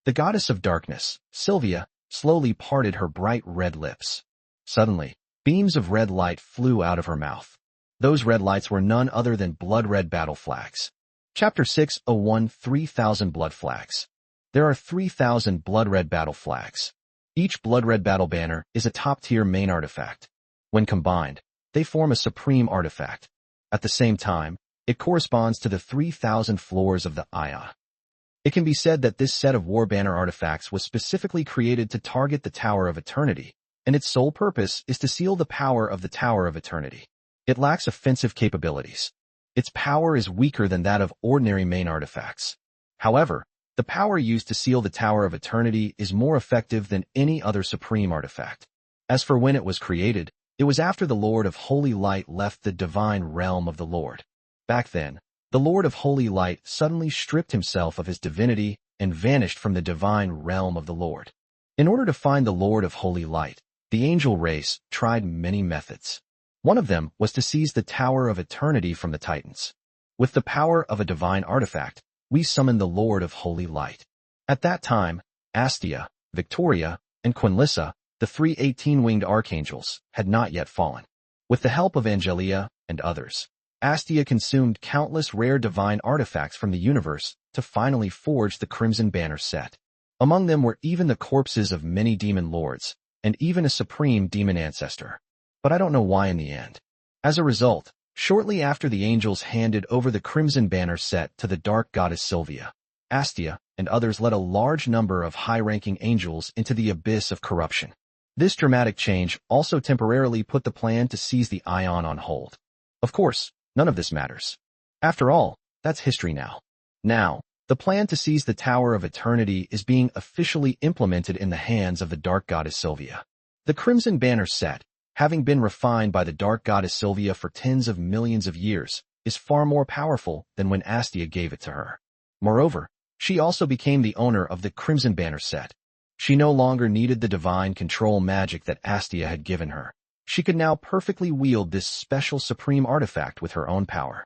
The goddess of darkness, Sylvia, slowly parted her bright red lips. Suddenly, beams of red light flew out of her mouth. Those red lights were none other than blood-red battle flags. Chapter 601 3,000 Blood Flags. There are 3,000 blood-red battle flags. Each blood-red battle banner is a top-tier main artifact. When combined, they form a supreme artifact. At the same time, it corresponds to the 3,000 floors of the Aya. It can be said that this set of war banner artifacts was specifically created to target the Tower of Eternity, and its sole purpose is to seal the power of the Tower of Eternity. It lacks offensive capabilities. Its power is weaker than that of ordinary main artifacts. However, the power used to seal the Tower of Eternity is more effective than any other supreme artifact. As for when it was created, it was after the Lord of Holy Light left the divine realm of the Lord. Back then, the Lord of Holy Light suddenly stripped himself of his divinity and vanished from the divine realm of the Lord. In order to find the Lord of Holy Light, the angel race tried many methods. One of them was to seize the Tower of Eternity from the Titans. With the power of a divine artifact, we summoned the Lord of Holy Light. At that time, Astia, Victoria, and Quinnissa, the three 18-winged archangels, had not yet fallen. With the help of Angelia and others, Astia consumed countless rare divine artifacts from the universe to finally forge the Crimson Banner set. Among them were even the corpses of many demon lords, and even a supreme demon ancestor. But I don't know why in the end. As a result, shortly after the angels handed over the Crimson Banner set to the dark goddess Sylvia, Astia and others led a large number of high-ranking angels into the abyss of corruption. This dramatic change also temporarily put the plan to seize the Ion on hold. Of course, none of this matters. After all, that's history now. Now, the plan to seize the Tower of Eternity is being officially implemented in the hands of the dark goddess Sylvia. The Crimson Banner set, having been refined by the dark goddess Sylvia for tens of millions of years, is far more powerful than when Astia gave it to her. Moreover, she also became the owner of the Crimson Banner set. She no longer needed the divine control magic that Astia had given her. She could now perfectly wield this special supreme artifact with her own power.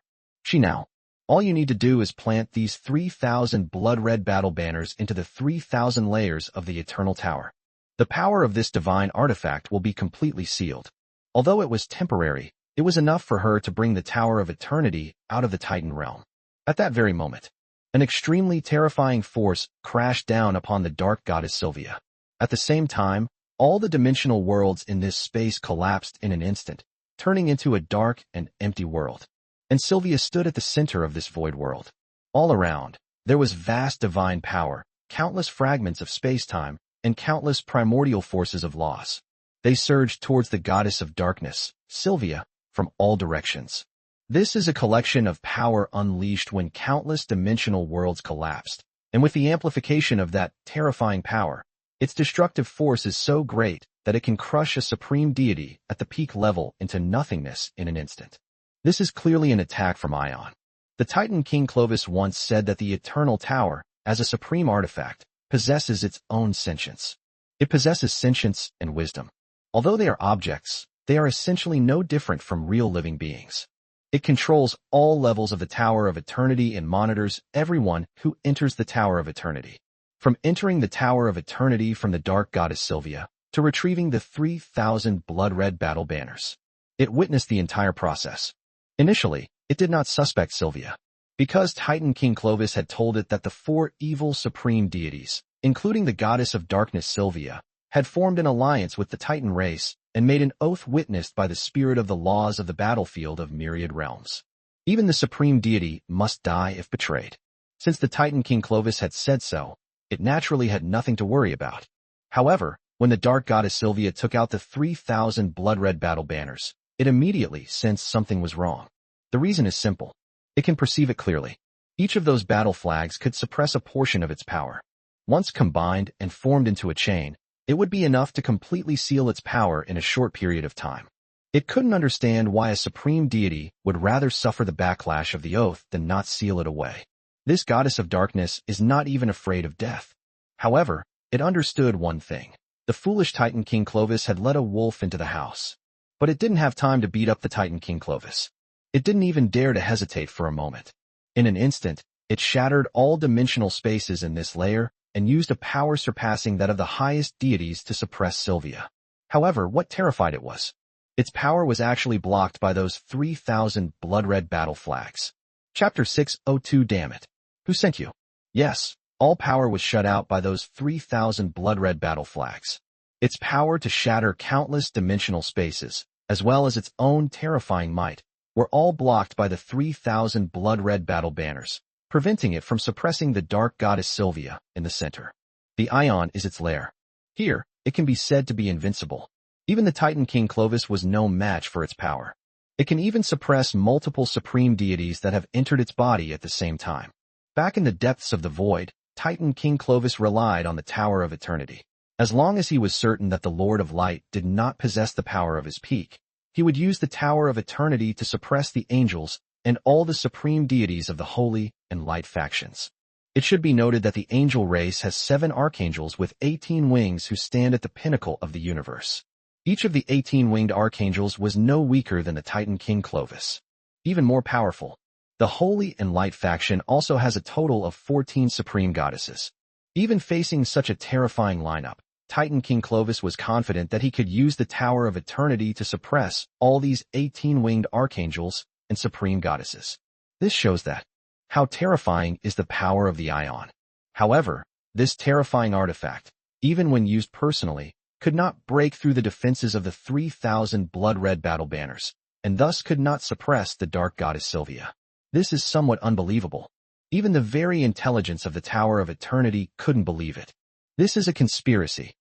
All you need to do is plant these 3,000 blood-red battle banners into the 3,000 layers of the Eternal Tower. The power of this divine artifact will be completely sealed. Although it was temporary, it was enough for her to bring the Tower of Eternity out of the Titan realm. At that very moment, an extremely terrifying force crashed down upon the dark goddess Sylvia. At the same time, all the dimensional worlds in this space collapsed in an instant, turning into a dark and empty world. And Sylvia stood at the center of this void world. All around, there was vast divine power, countless fragments of space-time, and countless primordial forces of loss. They surged towards the goddess of darkness, Sylvia, from all directions. This is a collection of power unleashed when countless dimensional worlds collapsed, and with the amplification of that terrifying power, its destructive force is so great that it can crush a supreme deity at the peak level into nothingness in an instant. This is clearly an attack from Ion. The Titan King Clovis once said that the Eternal Tower, as a supreme artifact, possesses its own sentience. It possesses sentience and wisdom. Although they are objects, they are essentially no different from real living beings. It controls all levels of the Tower of Eternity and monitors everyone who enters the Tower of Eternity. From entering the Tower of Eternity from the dark goddess Sylvia, to retrieving the 3,000 blood-red battle banners. It witnessed the entire process. Initially, it did not suspect Sylvia, because Titan King Clovis had told it that the 4 evil supreme deities, including the goddess of darkness Sylvia, had formed an alliance with the Titan race and made an oath witnessed by the spirit of the laws of the battlefield of myriad realms. Even the supreme deity must die if betrayed. Since the Titan King Clovis had said so, it naturally had nothing to worry about. However, when the dark goddess Sylvia took out the 3,000 blood-red battle banners, it immediately sensed something was wrong. The reason is simple. It can perceive it clearly. Each of those battle flags could suppress a portion of its power. Once combined and formed into a chain, it would be enough to completely seal its power in a short period of time. It couldn't understand why a supreme deity would rather suffer the backlash of the oath than not seal it away. This goddess of darkness is not even afraid of death. However, it understood one thing. The foolish Titan King Clovis had let a wolf into the house. But it didn't have time to beat up the Titan King Clovis. It didn't even dare to hesitate for a moment. In an instant, it shattered all dimensional spaces in this layer and used a power surpassing that of the highest deities to suppress Sylvia. However, what terrified it was, its power was actually blocked by those 3,000 blood-red battle flags. Chapter 602. Damn it. Who sent you? Yes, all power was shut out by those 3,000 blood-red battle flags. Its power to shatter countless dimensional spaces, as well as its own terrifying might, were all blocked by the 3,000 blood-red battle banners, preventing it from suppressing the dark goddess Sylvia in the center. The Ion is its lair. Here, it can be said to be invincible. Even the Titan King Clovis was no match for its power. It can even suppress multiple supreme deities that have entered its body at the same time. Back in the depths of the void, Titan King Clovis relied on the Tower of Eternity. As long as he was certain that the Lord of Light did not possess the power of his peak, he would use the Tower of Eternity to suppress the angels and all the supreme deities of the Holy and Light factions. It should be noted that the angel race has 7 archangels with 18 wings who stand at the pinnacle of the universe. Each of the 18-winged archangels was no weaker than the Titan King Clovis. Even more powerful, the Holy and Light faction also has a total of 14 supreme goddesses. Even facing such a terrifying lineup, Titan King Clovis was confident that he could use the Tower of Eternity to suppress all these 18-winged archangels and supreme goddesses. This shows that how terrifying is the power of the Ion. However, this terrifying artifact, even when used personally, could not break through the defenses of the 3,000 blood-red battle banners, and thus could not suppress the dark goddess Sylvia. This is somewhat unbelievable. Even the very intelligence of the Tower of Eternity couldn't believe it. This is a conspiracy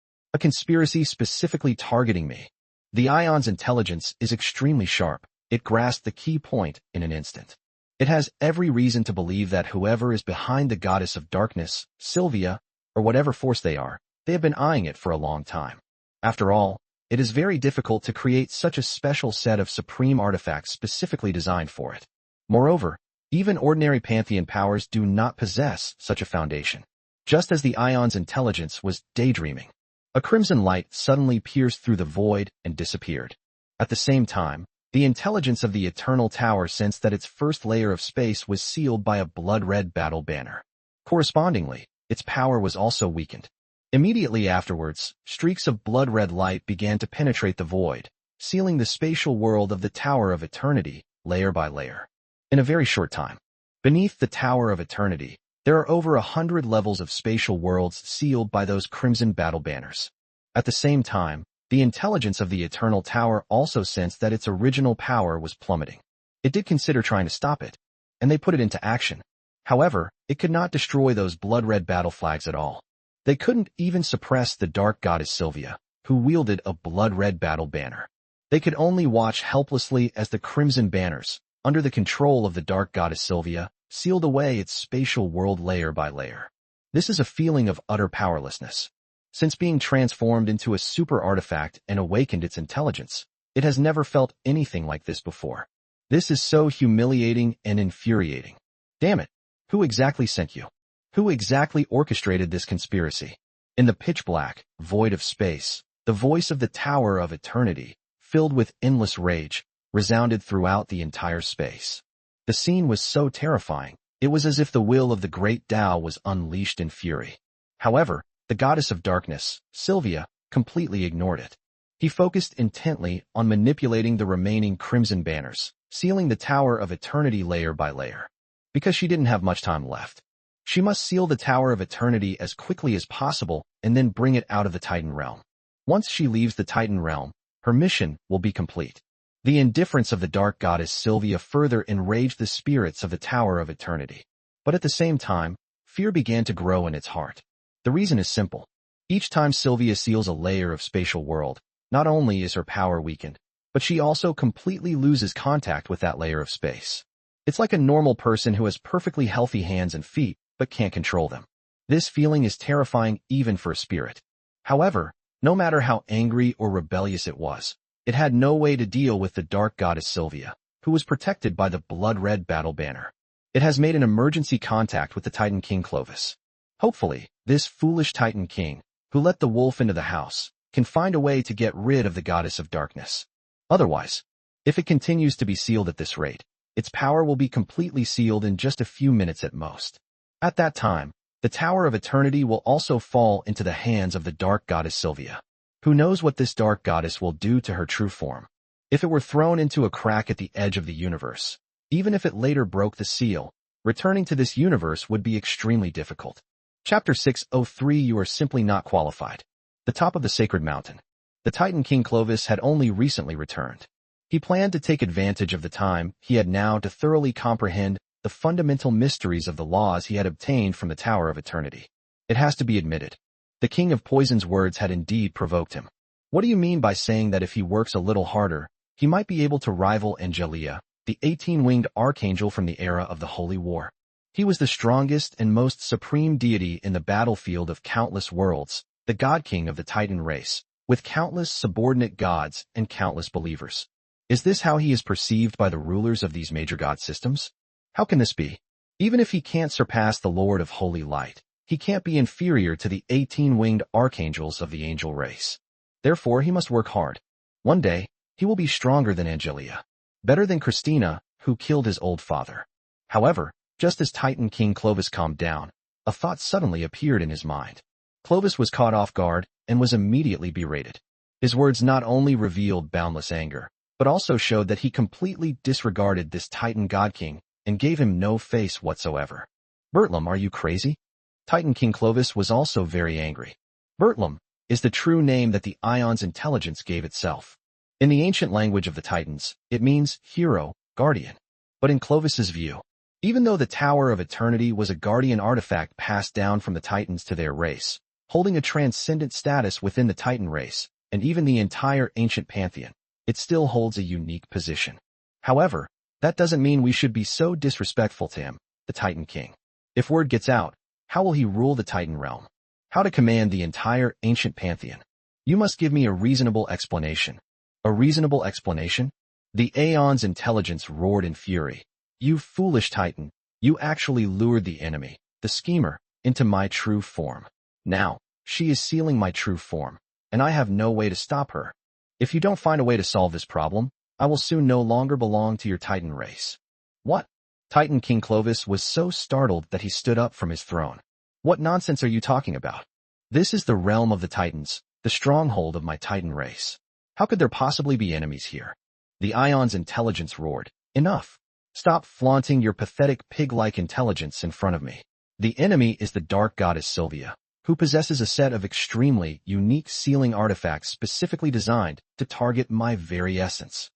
specifically targeting me. The Ion's intelligence is extremely sharp. It grasped the key point in an instant. It has every reason to believe that whoever is behind the goddess of darkness, Sylvia, or whatever force they are, they have been eyeing it for a long time. After all, it is very difficult to create such a special set of supreme artifacts specifically designed for it. Moreover, even ordinary pantheon powers do not possess such a foundation. Just as the Ion's intelligence was daydreaming, a crimson light suddenly pierced through the void and disappeared. At the same time, the intelligence of the Eternal Tower sensed that its first layer of space was sealed by a blood-red battle banner. Correspondingly, its power was also weakened. Immediately afterwards, streaks of blood-red light began to penetrate the void, sealing the spatial world of the Tower of Eternity, layer by layer. In a very short time, beneath the Tower of Eternity, there are over 100 levels of spatial worlds sealed by those crimson battle banners. At the same time, the intelligence of the Eternal Tower also sensed that its original power was plummeting. It did consider trying to stop it, and they put it into action. However, it could not destroy those blood-red battle flags at all. They couldn't even suppress the dark goddess Sylvia, who wielded a blood-red battle banner. They could only watch helplessly as the crimson banners, under the control of the dark goddess Sylvia, sealed away its spatial world layer by layer. This is a feeling of utter powerlessness. Since being transformed into a super artifact and awakened its intelligence, it has never felt anything like this before. This is so humiliating and infuriating. Damn it! Who exactly sent you? Who exactly orchestrated this conspiracy? In the pitch-black, void of space, the voice of the Tower of Eternity, filled with endless rage, resounded throughout the entire space. The scene was so terrifying, it was as if the will of the great Tao was unleashed in fury. However, the goddess of darkness, Sylvia, completely ignored it. He focused intently on manipulating the remaining crimson banners, sealing the Tower of Eternity layer by layer. Because she didn't have much time left, she must seal the Tower of Eternity as quickly as possible and then bring it out of the Titan realm. Once she leaves the Titan realm, her mission will be complete. The indifference of the dark goddess Sylvia further enraged the spirits of the Tower of Eternity. But at the same time, fear began to grow in its heart. The reason is simple. Each time Sylvia seals a layer of spatial world, not only is her power weakened, but she also completely loses contact with that layer of space. It's like a normal person who has perfectly healthy hands and feet, but can't control them. This feeling is terrifying even for a spirit. However, no matter how angry or rebellious it was, it had no way to deal with the dark goddess Sylvia, who was protected by the blood-red battle banner. It has made an emergency contact with the Titan King Clovis. Hopefully, this foolish Titan King, who let the wolf into the house, can find a way to get rid of the goddess of darkness. Otherwise, if it continues to be sealed at this rate, its power will be completely sealed in just a few minutes at most. At that time, The Tower of Eternity will also fall into the hands of the dark goddess Sylvia. Who knows what this dark goddess will do to her true form? If it were thrown into a crack at the edge of the universe, even if it later broke the seal, returning to this universe would be extremely difficult. Chapter 603 You are simply not qualified. The top of the sacred mountain. The Titan King Clovis had only recently returned. He planned to take advantage of the time he had now to thoroughly comprehend the fundamental mysteries of the laws he had obtained from the Tower of Eternity. It has to be admitted, the King of Poison's words had indeed provoked him. What do you mean by saying that if he works a little harder, he might be able to rival Angelia, the 18-winged archangel from the era of the Holy War? He was the strongest and most supreme deity in the battlefield of countless worlds, the God King of the Titan race, with countless subordinate gods and countless believers. Is this how he is perceived by the rulers of these major god systems? How can this be? Even if he can't surpass the Lord of Holy Light, he can't be inferior to the 18-winged archangels of the angel race. Therefore, he must work hard. One day, he will be stronger than Angelia, better than Christina, who killed his old father. However, just as Titan King Clovis calmed down, a thought suddenly appeared in his mind. Clovis was caught off guard and was immediately berated. His words not only revealed boundless anger, but also showed that he completely disregarded this Titan God King and gave him no face whatsoever. Bertlam, are you crazy? Titan King Clovis was also very angry. Bertlam is the true name that the Ion's intelligence gave itself. In the ancient language of the Titans, it means hero, guardian. But in Clovis's view, even though the Tower of Eternity was a guardian artifact passed down from the Titans to their race, holding a transcendent status within the Titan race, and even the entire ancient pantheon, it still holds a unique position. However, that doesn't mean we should be so disrespectful to him, the Titan King. If word gets out, how will he rule the Titan realm? How to command the entire ancient pantheon? You must give me a reasonable explanation. A reasonable explanation? The Aeon's intelligence roared in fury. You foolish Titan, you actually lured the enemy, the schemer, into my true form. Now, she is sealing my true form, and I have no way to stop her. If you don't find a way to solve this problem, I will soon no longer belong to your Titan race. What? Titan King Clovis was so startled that he stood up from his throne. What nonsense are you talking about? This is the realm of the Titans, the stronghold of my Titan race. How could there possibly be enemies here? The Ion's intelligence roared. Enough. Stop flaunting your pathetic pig-like intelligence in front of me. The enemy is the dark goddess Sylvia, who possesses a set of extremely unique sealing artifacts specifically designed to target my very essence.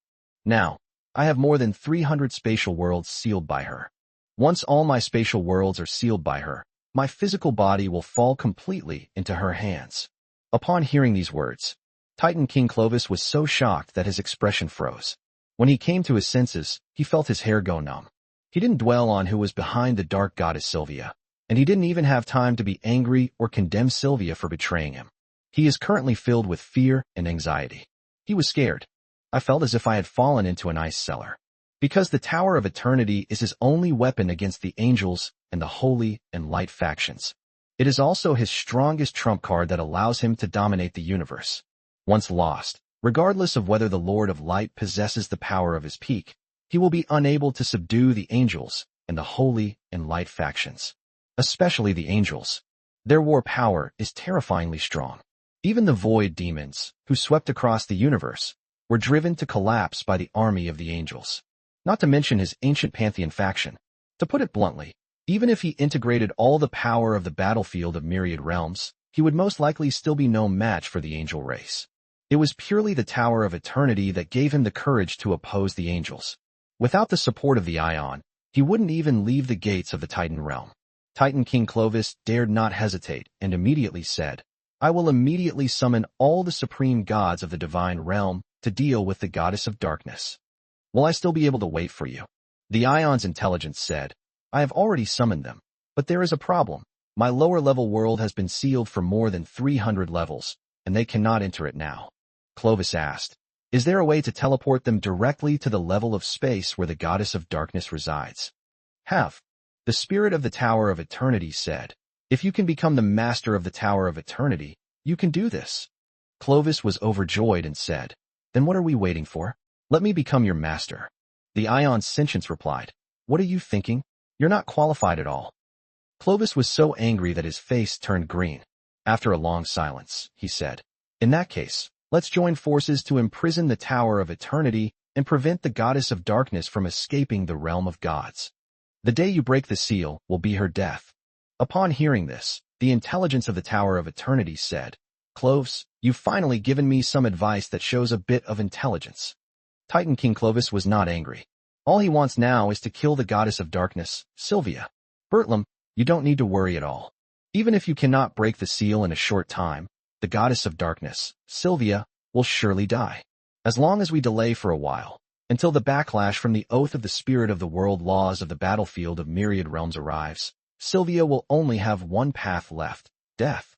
Now, I have more than 300 spatial worlds sealed by her. Once all my spatial worlds are sealed by her, my physical body will fall completely into her hands. Upon hearing these words, Titan King Clovis was so shocked that his expression froze. When he came to his senses, he felt his hair go numb. He didn't dwell on who was behind the dark goddess Sylvia, and he didn't even have time to be angry or condemn Sylvia for betraying him. He is currently filled with fear and anxiety. He was scared. I felt as if I had fallen into an ice cellar. Because the Tower of Eternity is his only weapon against the angels and the holy and light factions. It is also his strongest trump card that allows him to dominate the universe. Once lost, regardless of whether the Lord of Light possesses the power of his peak, he will be unable to subdue the angels and the holy and light factions. Especially the angels. Their war power is terrifyingly strong. Even the void demons, who swept across the universe, were driven to collapse by the army of the angels. Not to mention his ancient pantheon faction. To put it bluntly, even if he integrated all the power of the battlefield of myriad realms, he would most likely still be no match for the angel race. It was purely the Tower of Eternity that gave him the courage to oppose the angels. Without the support of the Ion, he wouldn't even leave the gates of the Titan realm. Titan King Clovis dared not hesitate and immediately said, I will immediately summon all the supreme gods of the divine realm to deal with the goddess of darkness. Will I still be able to wait for you? The Ion's intelligence said, I have already summoned them, but there is a problem. My lower level world has been sealed for more than 300 levels, and they cannot enter it now. Clovis asked, is there a way to teleport them directly to the level of space where the goddess of darkness resides? Have. The spirit of the Tower of Eternity said, if you can become the master of the Tower of Eternity, you can do this. Clovis was overjoyed and said, then what are we waiting for? Let me become your master. The Ion's sentience replied, what are you thinking? You're not qualified at all. Clovis was so angry that his face turned green. After a long silence, he said, "In that case, let's join forces to imprison the Tower of Eternity and prevent the Goddess of Darkness from escaping the realm of gods. The day you break the seal will be her death." Upon hearing this, the intelligence of the Tower of Eternity said, "Clovis, you've finally given me some advice that shows a bit of intelligence." Titan King Clovis was not angry. All he wants now is to kill the Goddess of Darkness, Sylvia. "Bertlam, you don't need to worry at all. Even if you cannot break the seal in a short time, the Goddess of Darkness, Sylvia, will surely die. As long as we delay for a while, until the backlash from the oath of the spirit of the world laws of the battlefield of myriad realms arrives, Sylvia will only have one path left, death.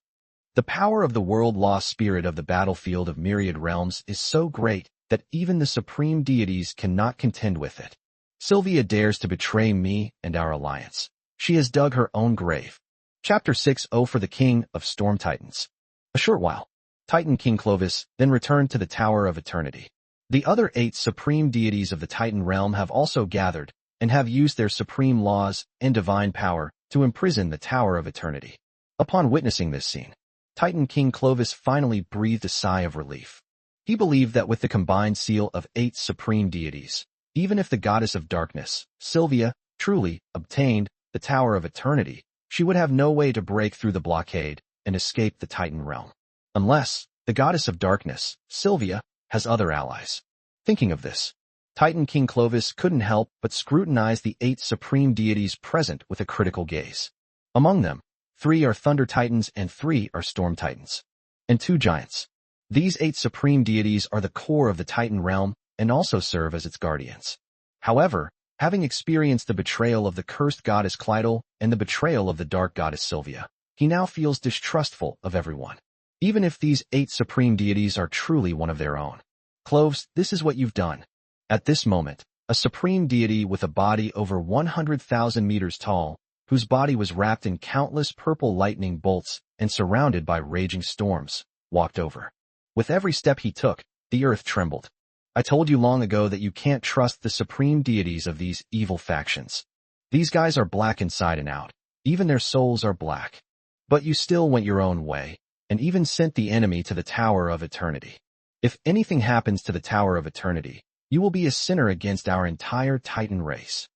The power of the world law spirit of the battlefield of myriad realms is so great that even the supreme deities cannot contend with it. Sylvia dares to betray me and our alliance. She has dug her own grave." Chapter 6 for the King of Storm Titans. A short while, Titan King Clovis then returned to the Tower of Eternity. The other 8 supreme deities of the Titan realm have also gathered and have used their supreme laws and divine power to imprison the Tower of Eternity. Upon witnessing this scene, Titan King Clovis finally breathed a sigh of relief. He believed that with the combined seal of 8 supreme deities, even if the Goddess of Darkness, Sylvia, truly obtained the Tower of Eternity, she would have no way to break through the blockade and escape the Titan realm. Unless the Goddess of Darkness, Sylvia, has other allies. Thinking of this, Titan King Clovis couldn't help but scrutinize the 8 supreme deities present with a critical gaze. Among them, 3 are Thunder Titans and 3 are Storm Titans, and 2 giants. These 8 supreme deities are the core of the Titan realm and also serve as its guardians. However, having experienced the betrayal of the cursed goddess Clydel and the betrayal of the dark goddess Sylvia, he now feels distrustful of everyone, even if these 8 supreme deities are truly one of their own. "Clovis, this is what you've done." At this moment, a supreme deity with a body over 100,000 meters tall, whose body was wrapped in countless purple lightning bolts and surrounded by raging storms, walked over. With every step he took, the earth trembled. "I told you long ago that you can't trust the supreme deities of these evil factions. These guys are black inside and out. Even their souls are black. But you still went your own way, and even sent the enemy to the Tower of Eternity. If anything happens to the Tower of Eternity, you will be a sinner against our entire Titan race."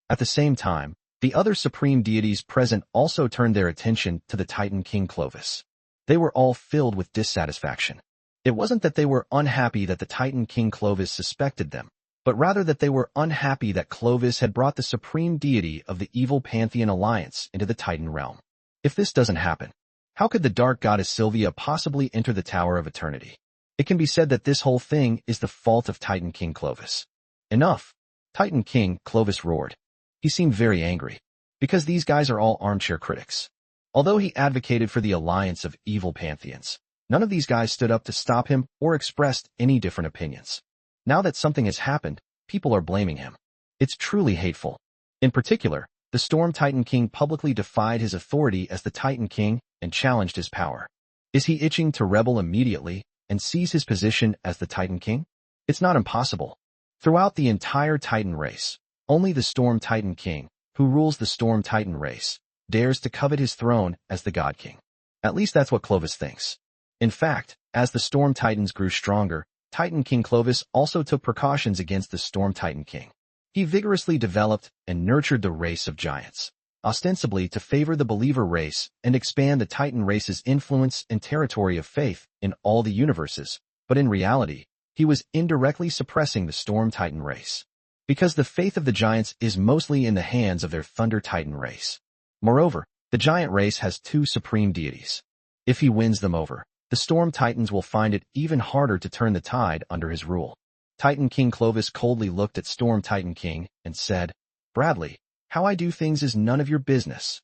At the same time, the other supreme deities present also turned their attention to the Titan King Clovis. They were all filled with dissatisfaction. It wasn't that they were unhappy that the Titan King Clovis suspected them, but rather that they were unhappy that Clovis had brought the supreme deity of the evil Pantheon Alliance into the Titan realm. If this doesn't happen, how could the dark goddess Sylvia possibly enter the Tower of Eternity? It can be said that this whole thing is the fault of Titan King Clovis. "Enough!" Titan King Clovis roared. He seemed very angry, because these guys are all armchair critics. Although he advocated for the alliance of evil pantheons, none of these guys stood up to stop him or expressed any different opinions. Now that something has happened, people are blaming him. It's truly hateful. In particular, the Storm Titan King publicly defied his authority as the Titan King and challenged his power. Is he itching to rebel immediately and seize his position as the Titan King? It's not impossible. Throughout the entire Titan race, only the Storm Titan King, who rules the Storm Titan race, dares to covet his throne as the God King. At least that's what Clovis thinks. In fact, as the Storm Titans grew stronger, Titan King Clovis also took precautions against the Storm Titan King. He vigorously developed and nurtured the race of giants, ostensibly to favor the believer race and expand the Titan race's influence and territory of faith in all the universes, but in reality, he was indirectly suppressing the Storm Titan race, because the faith of the giants is mostly in the hands of their Thunder Titan race. Moreover, the giant race has 2 supreme deities. If he wins them over, the Storm Titans will find it even harder to turn the tide under his rule. Titan King Clovis coldly looked at Storm Titan King and said, "Bradley, how I do things is none of your business.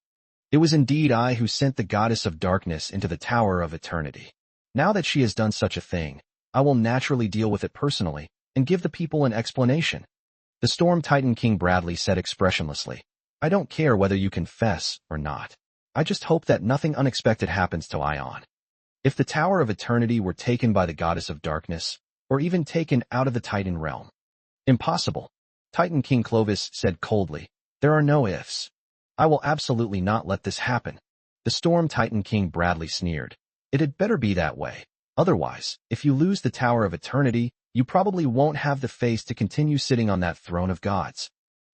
It was indeed I who sent the Goddess of Darkness into the Tower of Eternity. Now that she has done such a thing, I will naturally deal with it personally and give the people an explanation." The Storm Titan King Bradley said expressionlessly, "I don't care whether you confess or not. I just hope that nothing unexpected happens to Ion. If the Tower of Eternity were taken by the Goddess of Darkness, or even taken out of the Titan realm." "Impossible," Titan King Clovis said coldly. "There are no ifs. I will absolutely not let this happen. The Storm Titan King Bradley sneered. It had better be that way. Otherwise, if you lose the Tower of Eternity, you probably won't have the face to continue sitting on that throne of gods.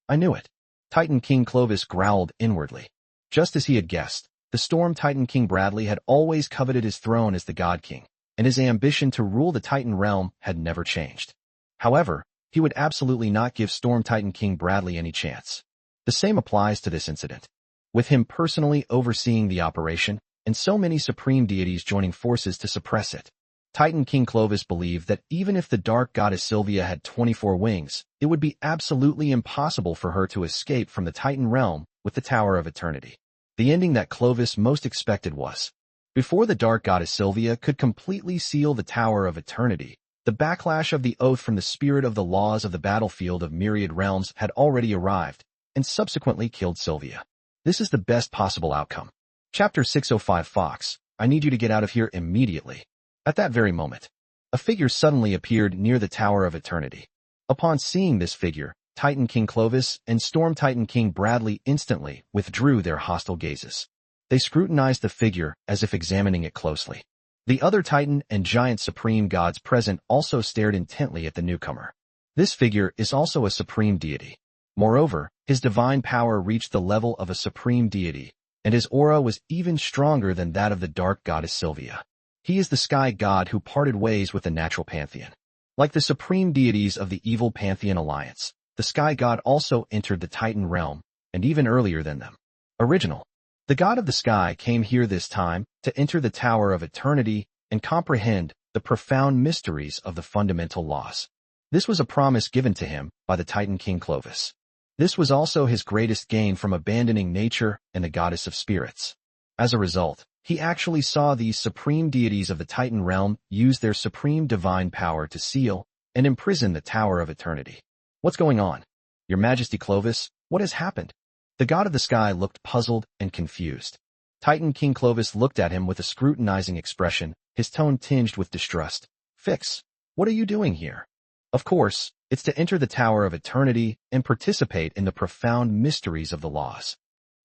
I knew it. Titan King Clovis growled inwardly. Just as he had guessed, the Storm Titan King Bradley had always coveted his throne as the God King, and his ambition to rule the Titan realm had never changed. However, he would absolutely not give Storm Titan King Bradley any chance. The same applies to this incident. With him personally overseeing the operation, and so many supreme deities joining forces to suppress it, Titan King Clovis believed that even if the dark goddess Sylvia had 24 wings, it would be absolutely impossible for her to escape from the Titan realm with the Tower of Eternity. The ending that Clovis most expected was, before the dark goddess Sylvia could completely seal the Tower of Eternity, the backlash of the oath from the spirit of the laws of the battlefield of myriad realms had already arrived, and subsequently killed Sylvia. This is the best possible outcome. Chapter 605 Fox, I need you to get out of here immediately. At that very moment, a figure suddenly appeared near the Tower of Eternity. Upon seeing this figure, Titan King Clovis and Storm Titan King Bradley instantly withdrew their hostile gazes. They scrutinized the figure as if examining it closely. The other Titan and giant supreme gods present also stared intently at the newcomer. This figure is also a supreme deity. Moreover, his divine power reached the level of a supreme deity, and his aura was even stronger than that of the dark goddess Sylvia. He is the sky god who parted ways with the natural pantheon. Like the supreme deities of the evil pantheon alliance, the sky god also entered the Titan realm, and even earlier than them. Original. The god of the sky came here this time to enter the Tower of Eternity and comprehend the profound mysteries of the fundamental laws. This was a promise given to him by the Titan King Clovis. This was also his greatest gain from abandoning nature and the goddess of spirits. As a result, he actually saw these supreme deities of the Titan realm use their supreme divine power to seal and imprison the Tower of Eternity. What's going on? Your Majesty Clovis, what has happened? The god of the sky looked puzzled and confused. Titan King Clovis looked at him with a scrutinizing expression, his tone tinged with distrust. Fix, what are you doing here? Of course, it's to enter the Tower of Eternity and participate in the profound mysteries of the laws.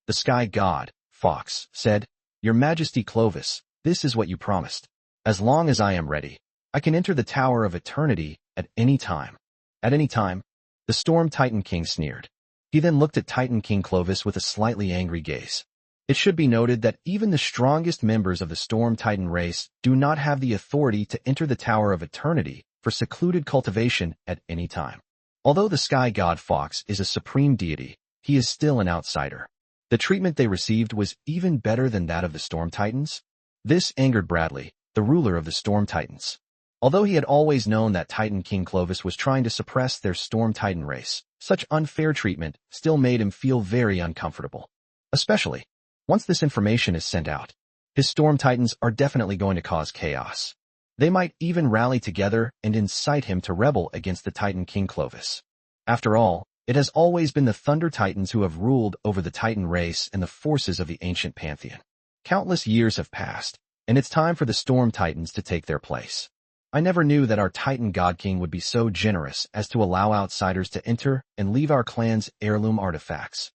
The sky god, Fox, said, Your Majesty Clovis, this is what you promised. As long as I am ready, I can enter the Tower of Eternity at any time. At any time? The Storm Titan King sneered. He then looked at Titan King Clovis with a slightly angry gaze. It should be noted that even the strongest members of the Storm Titan race do not have the authority to enter the Tower of Eternity for secluded cultivation at any time. Although the sky god Fox is a supreme deity, he is still an outsider. The treatment they received was even better than that of the Storm Titans. This angered Bradley, the ruler of the Storm Titans. Although he had always known that Titan King Clovis was trying to suppress their Storm Titan race, such unfair treatment still made him feel very uncomfortable. Especially, once this information is sent out, his Storm Titans are definitely going to cause chaos. They might even rally together and incite him to rebel against the Titan King Clovis. After all, it has always been the Thunder Titans who have ruled over the Titan race and the forces of the ancient pantheon. Countless years have passed, and it's time for the Storm Titans to take their place. I never knew that our Titan God King would be so generous as to allow outsiders to enter and leave our clan's heirloom artifacts.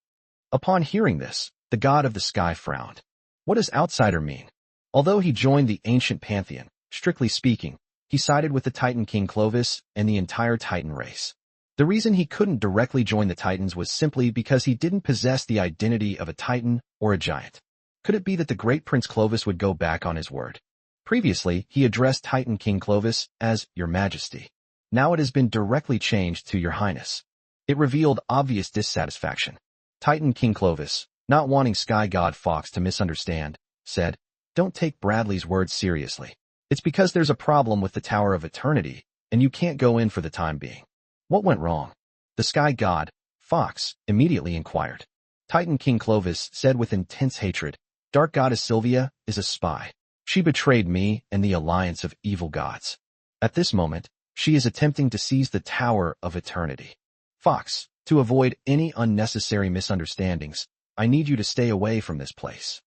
Upon hearing this, the god of the sky frowned. What does outsider mean? Although he joined the ancient pantheon, strictly speaking, he sided with the Titan King Clovis and the entire Titan race. The reason he couldn't directly join the Titans was simply because he didn't possess the identity of a Titan or a giant. Could it be that the great Prince Clovis would go back on his word? Previously, he addressed Titan King Clovis as Your Majesty. Now it has been directly changed to Your Highness. It revealed obvious dissatisfaction. Titan King Clovis, not wanting Sky God Fox to misunderstand, said, Don't take Bradley's words seriously. It's because there's a problem with the Tower of Eternity, and you can't go in for the time being. What went wrong? The Sky God, Fox, immediately inquired. Titan King Clovis said with intense hatred, Dark Goddess Sylvia is a spy. She betrayed me and the alliance of evil gods. At this moment, she is attempting to seize the Tower of Eternity. Fox, to avoid any unnecessary misunderstandings, I need you to stay away from this place.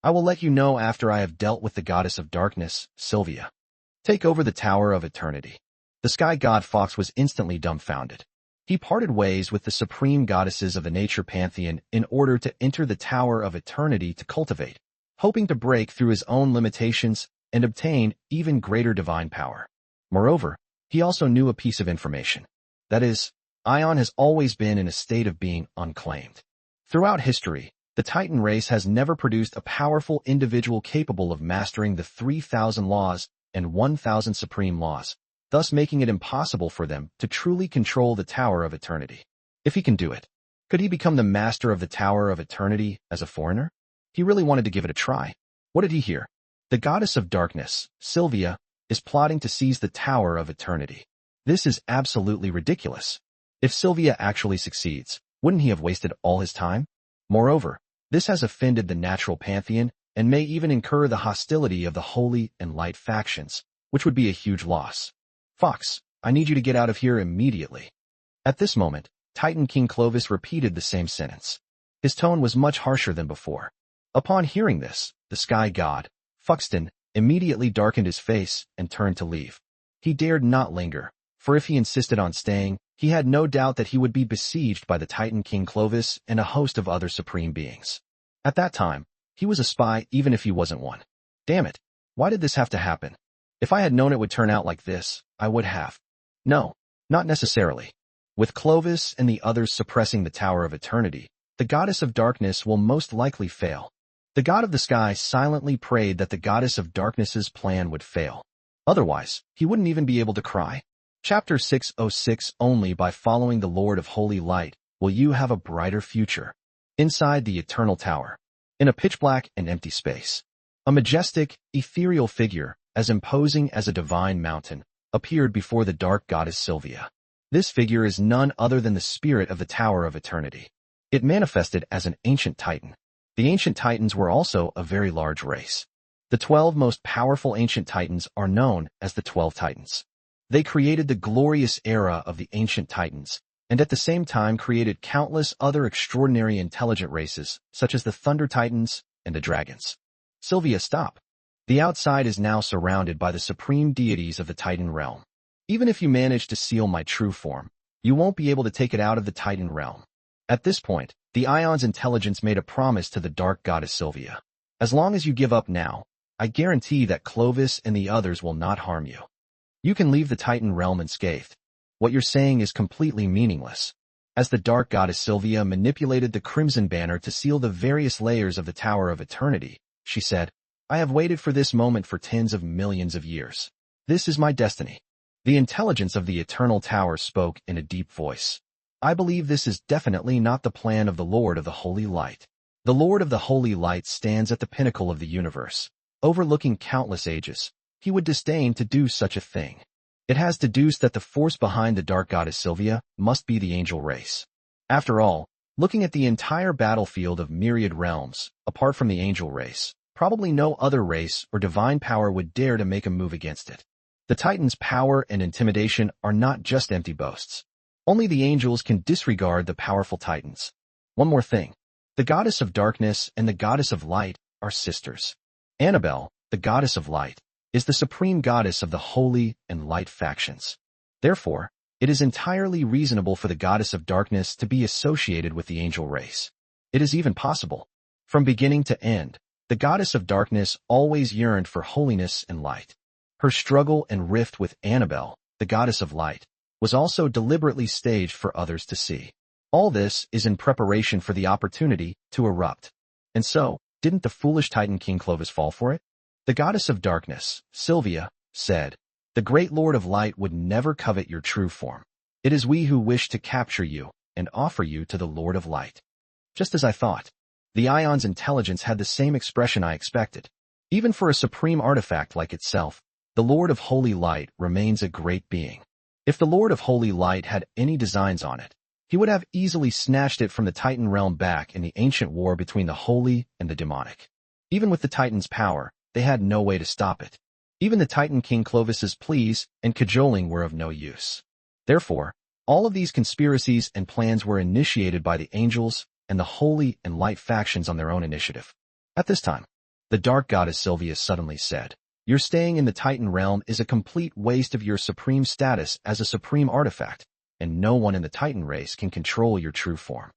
I will let you know after I have dealt with the Goddess of Darkness, Sylvia. Take over the Tower of Eternity. The Sky God Fox was instantly dumbfounded. He parted ways with the supreme goddesses of the nature pantheon in order to enter the Tower of Eternity to cultivate, hoping to break through his own limitations and obtain even greater divine power. Moreover, he also knew a piece of information. That is, Ion has always been in a state of being unclaimed. Throughout history, the Titan race has never produced a powerful individual capable of mastering the 3,000 laws and 1,000 supreme laws, thus making it impossible for them to truly control the Tower of Eternity. If he can do it, could he become the master of the Tower of Eternity as a foreigner? He really wanted to give it a try. What did he hear? The goddess of darkness, Sylvia, is plotting to seize the Tower of Eternity. This is absolutely ridiculous. If Sylvia actually succeeds, wouldn't he have wasted all his time? Moreover, this has offended the natural pantheon and may even incur the hostility of the holy and light factions, which would be a huge loss. Fox, I need you to get out of here immediately. At this moment, Titan King Clovis repeated the same sentence. His tone was much harsher than before. Upon hearing this, the sky god, Fuxton, immediately darkened his face and turned to leave. He dared not linger, for if he insisted on staying, he had no doubt that he would be besieged by the Titan King Clovis and a host of other supreme beings. At that time, he was a spy even if he wasn't one. Damn it, why did this have to happen? If I had known it would turn out like this, I would have. No, not necessarily. With Clovis and the others suppressing the Tower of Eternity, the goddess of darkness will most likely fail. The god of the sky silently prayed that the goddess of darkness's plan would fail. Otherwise, he wouldn't even be able to cry. Chapter 606. Only by following the Lord of Holy Light will you have a brighter future. Inside the Eternal Tower, in a pitch-black and empty space, a majestic, ethereal figure, as imposing as a divine mountain, appeared before the dark goddess Sylvia. This figure is none other than the spirit of the Tower of Eternity. It manifested as an ancient titan. The ancient titans were also a very large race. The 12 most powerful ancient titans are known as the 12 titans. They created the glorious era of the ancient titans, and at the same time created countless other extraordinary intelligent races, such as the Thunder Titans and the Dragons. Sylvia, stop. The outside is now surrounded by the supreme deities of the Titan realm. Even if you manage to seal my true form, you won't be able to take it out of the Titan realm. At this point, the Ion's intelligence made a promise to the dark goddess Sylvia. As long as you give up now, I guarantee that Clovis and the others will not harm you. You can leave the Titan realm unscathed. What you're saying is completely meaningless. As the dark goddess Sylvia manipulated the crimson banner to seal the various layers of the Tower of Eternity, she said, I have waited for this moment for tens of millions of years. This is my destiny. The intelligence of the Eternal Tower spoke in a deep voice. I believe this is definitely not the plan of the Lord of the Holy Light. The Lord of the Holy Light stands at the pinnacle of the universe, overlooking countless ages. He would disdain to do such a thing. It has deduced that the force behind the dark goddess Sylvia must be the angel race. After all, looking at the entire battlefield of myriad realms, apart from the angel race, probably no other race or divine power would dare to make a move against it. The Titans' power and intimidation are not just empty boasts. Only the angels can disregard the powerful Titans. One more thing. The goddess of darkness and the goddess of light are sisters. Annabelle, the goddess of light, is the supreme goddess of the holy and light factions. Therefore, it is entirely reasonable for the goddess of darkness to be associated with the angel race. It is even possible. From beginning to end, the goddess of darkness always yearned for holiness and light. Her struggle and rift with Annabelle, the goddess of light, was also deliberately staged for others to see. All this is in preparation for the opportunity to erupt. And so, didn't the foolish Titan King Clovis fall for it? The goddess of darkness, Sylvia, said, the great Lord of Light would never covet your true form. It is we who wish to capture you and offer you to the Lord of Light. Just as I thought. The Ion's intelligence had the same expression I expected. Even for a supreme artifact like itself, the Lord of Holy Light remains a great being. If the Lord of Holy Light had any designs on it, he would have easily snatched it from the Titan realm back in the ancient war between the holy and the demonic. Even with the Titan's power, they had no way to stop it. Even the Titan King Clovis's pleas and cajoling were of no use. Therefore, all of these conspiracies and plans were initiated by the angels and the holy and light factions on their own initiative. At this time, the dark goddess Sylvia suddenly said, your staying in the Titan realm is a complete waste of your supreme status as a supreme artifact. and no one in the Titan race can control your true form.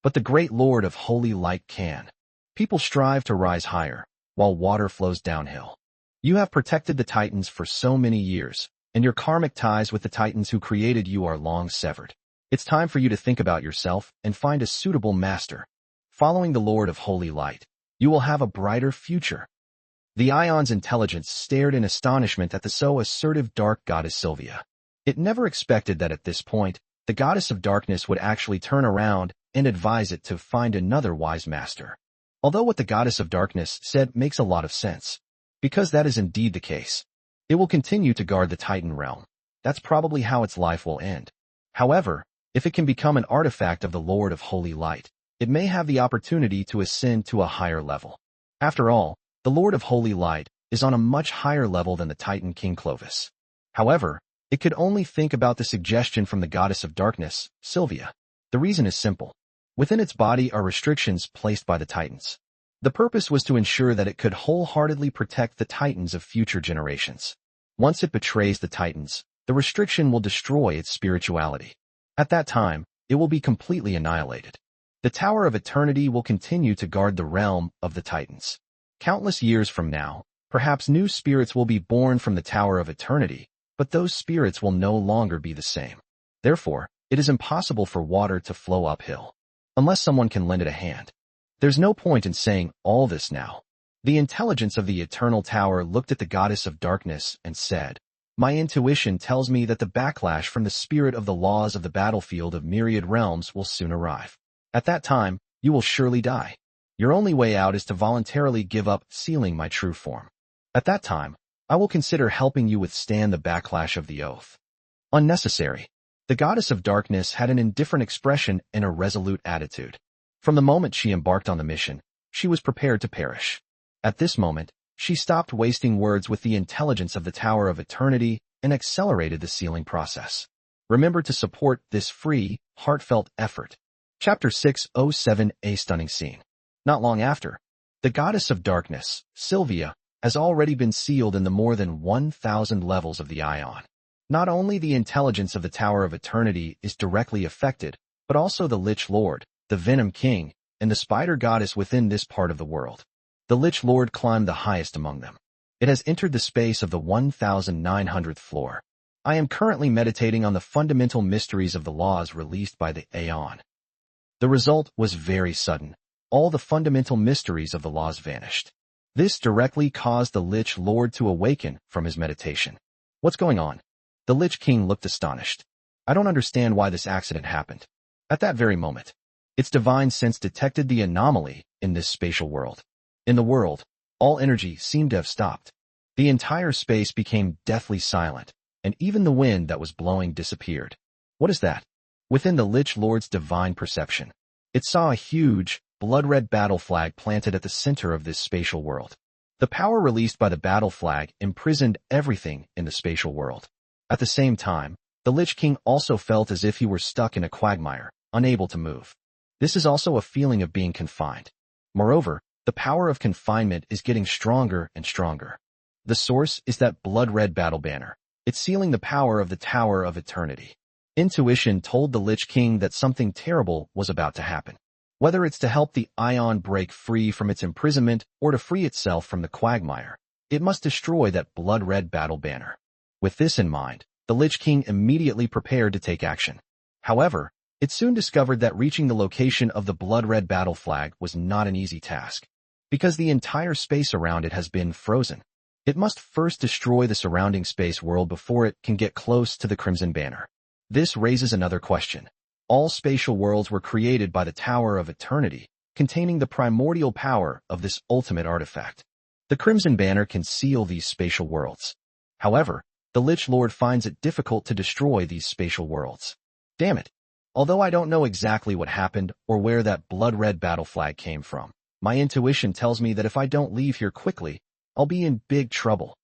But the great Lord of Holy Light can. People strive to rise higher, while water flows downhill. You have protected the Titans for so many years, and your karmic ties with the Titans who created you are long severed. It's time for you to think about yourself and find a suitable master. Following the Lord of Holy Light, you will have a brighter future. The Ion's intelligence stared in astonishment at the so assertive dark goddess Sylvia. It never expected that at this point, the goddess of darkness would actually turn around and advise it to find another wise master. Although what the goddess of darkness said makes a lot of sense, because that is indeed the case. It will continue to guard the Titan realm. That's probably how its life will end. However, if it can become an artifact of the Lord of Holy Light, it may have the opportunity to ascend to a higher level. After all, the Lord of Holy Light is on a much higher level than the Titan King Clovis. However, it could only think about the suggestion from the goddess of darkness, Sylvia. The reason is simple. Within its body are restrictions placed by the Titans. The purpose was to ensure that it could wholeheartedly protect the Titans of future generations. Once it betrays the Titans, the restriction will destroy its spirituality. At that time, it will be completely annihilated. The Tower of Eternity will continue to guard the realm of the Titans. Countless years from now, perhaps new spirits will be born from the Tower of Eternity, but those spirits will no longer be the same. Therefore, it is impossible for water to flow uphill, unless someone can lend it a hand. There's no point in saying all this now. The intelligence of the Eternal Tower looked at the goddess of darkness and said, "My intuition tells me that the backlash from the spirit of the laws of the battlefield of myriad realms will soon arrive. At that time, you will surely die. Your only way out is to voluntarily give up sealing my true form. At that time, I will consider helping you withstand the backlash of the oath." Unnecessary. The goddess of darkness had an indifferent expression and a resolute attitude. From the moment she embarked on the mission, she was prepared to perish. At this moment, she stopped wasting words with the intelligence of the Tower of Eternity and accelerated the sealing process. Remember to support this free, heartfelt effort. Chapter 607, a stunning scene. Not long after, the goddess of darkness, Sylvia, has already been sealed in the more than 1,000 levels of the Ion. Not only the intelligence of the Tower of Eternity is directly affected, but also the Lich Lord, the Venom King, and the Spider Goddess within this part of the world. The Lich Lord climbed the highest among them. It has entered the space of the 1,900th floor. I am currently meditating on the fundamental mysteries of the laws released by the Aeon. The result was very sudden. All the fundamental mysteries of the laws vanished. This directly caused the Lich Lord to awaken from his meditation. What's going on? The Lich King looked astonished. I don't understand why this accident happened. At that very moment, its divine sense detected the anomaly in this spatial world. In the world, all energy seemed to have stopped. The entire space became deathly silent, and even the wind that was blowing disappeared. What is that? Within the Lich Lord's divine perception, it saw a huge, blood-red battle flag planted at the center of this spatial world. The power released by the battle flag imprisoned everything in the spatial world. At the same time, the Lich King also felt as if he were stuck in a quagmire, unable to move. This is also a feeling of being confined. Moreover, the power of confinement is getting stronger and stronger. The source is that blood-red battle banner. It's sealing the power of the Tower of Eternity. Intuition told the Lich King that something terrible was about to happen. Whether it's to help the Ion break free from its imprisonment or to free itself from the quagmire, it must destroy that blood-red battle banner. With this in mind, the Lich King immediately prepared to take action. However, it soon discovered that reaching the location of the blood-red battle flag was not an easy task, because the entire space around it has been frozen. It must first destroy the surrounding space world before it can get close to the Crimson Banner. This raises another question. All spatial worlds were created by the Tower of Eternity, containing the primordial power of this ultimate artifact. The Crimson Banner can seal these spatial worlds. However, the Lich Lord finds it difficult to destroy these spatial worlds. Damn it. Although I don't know exactly what happened or where that blood-red battle flag came from, my intuition tells me that if I don't leave here quickly, I'll be in big trouble.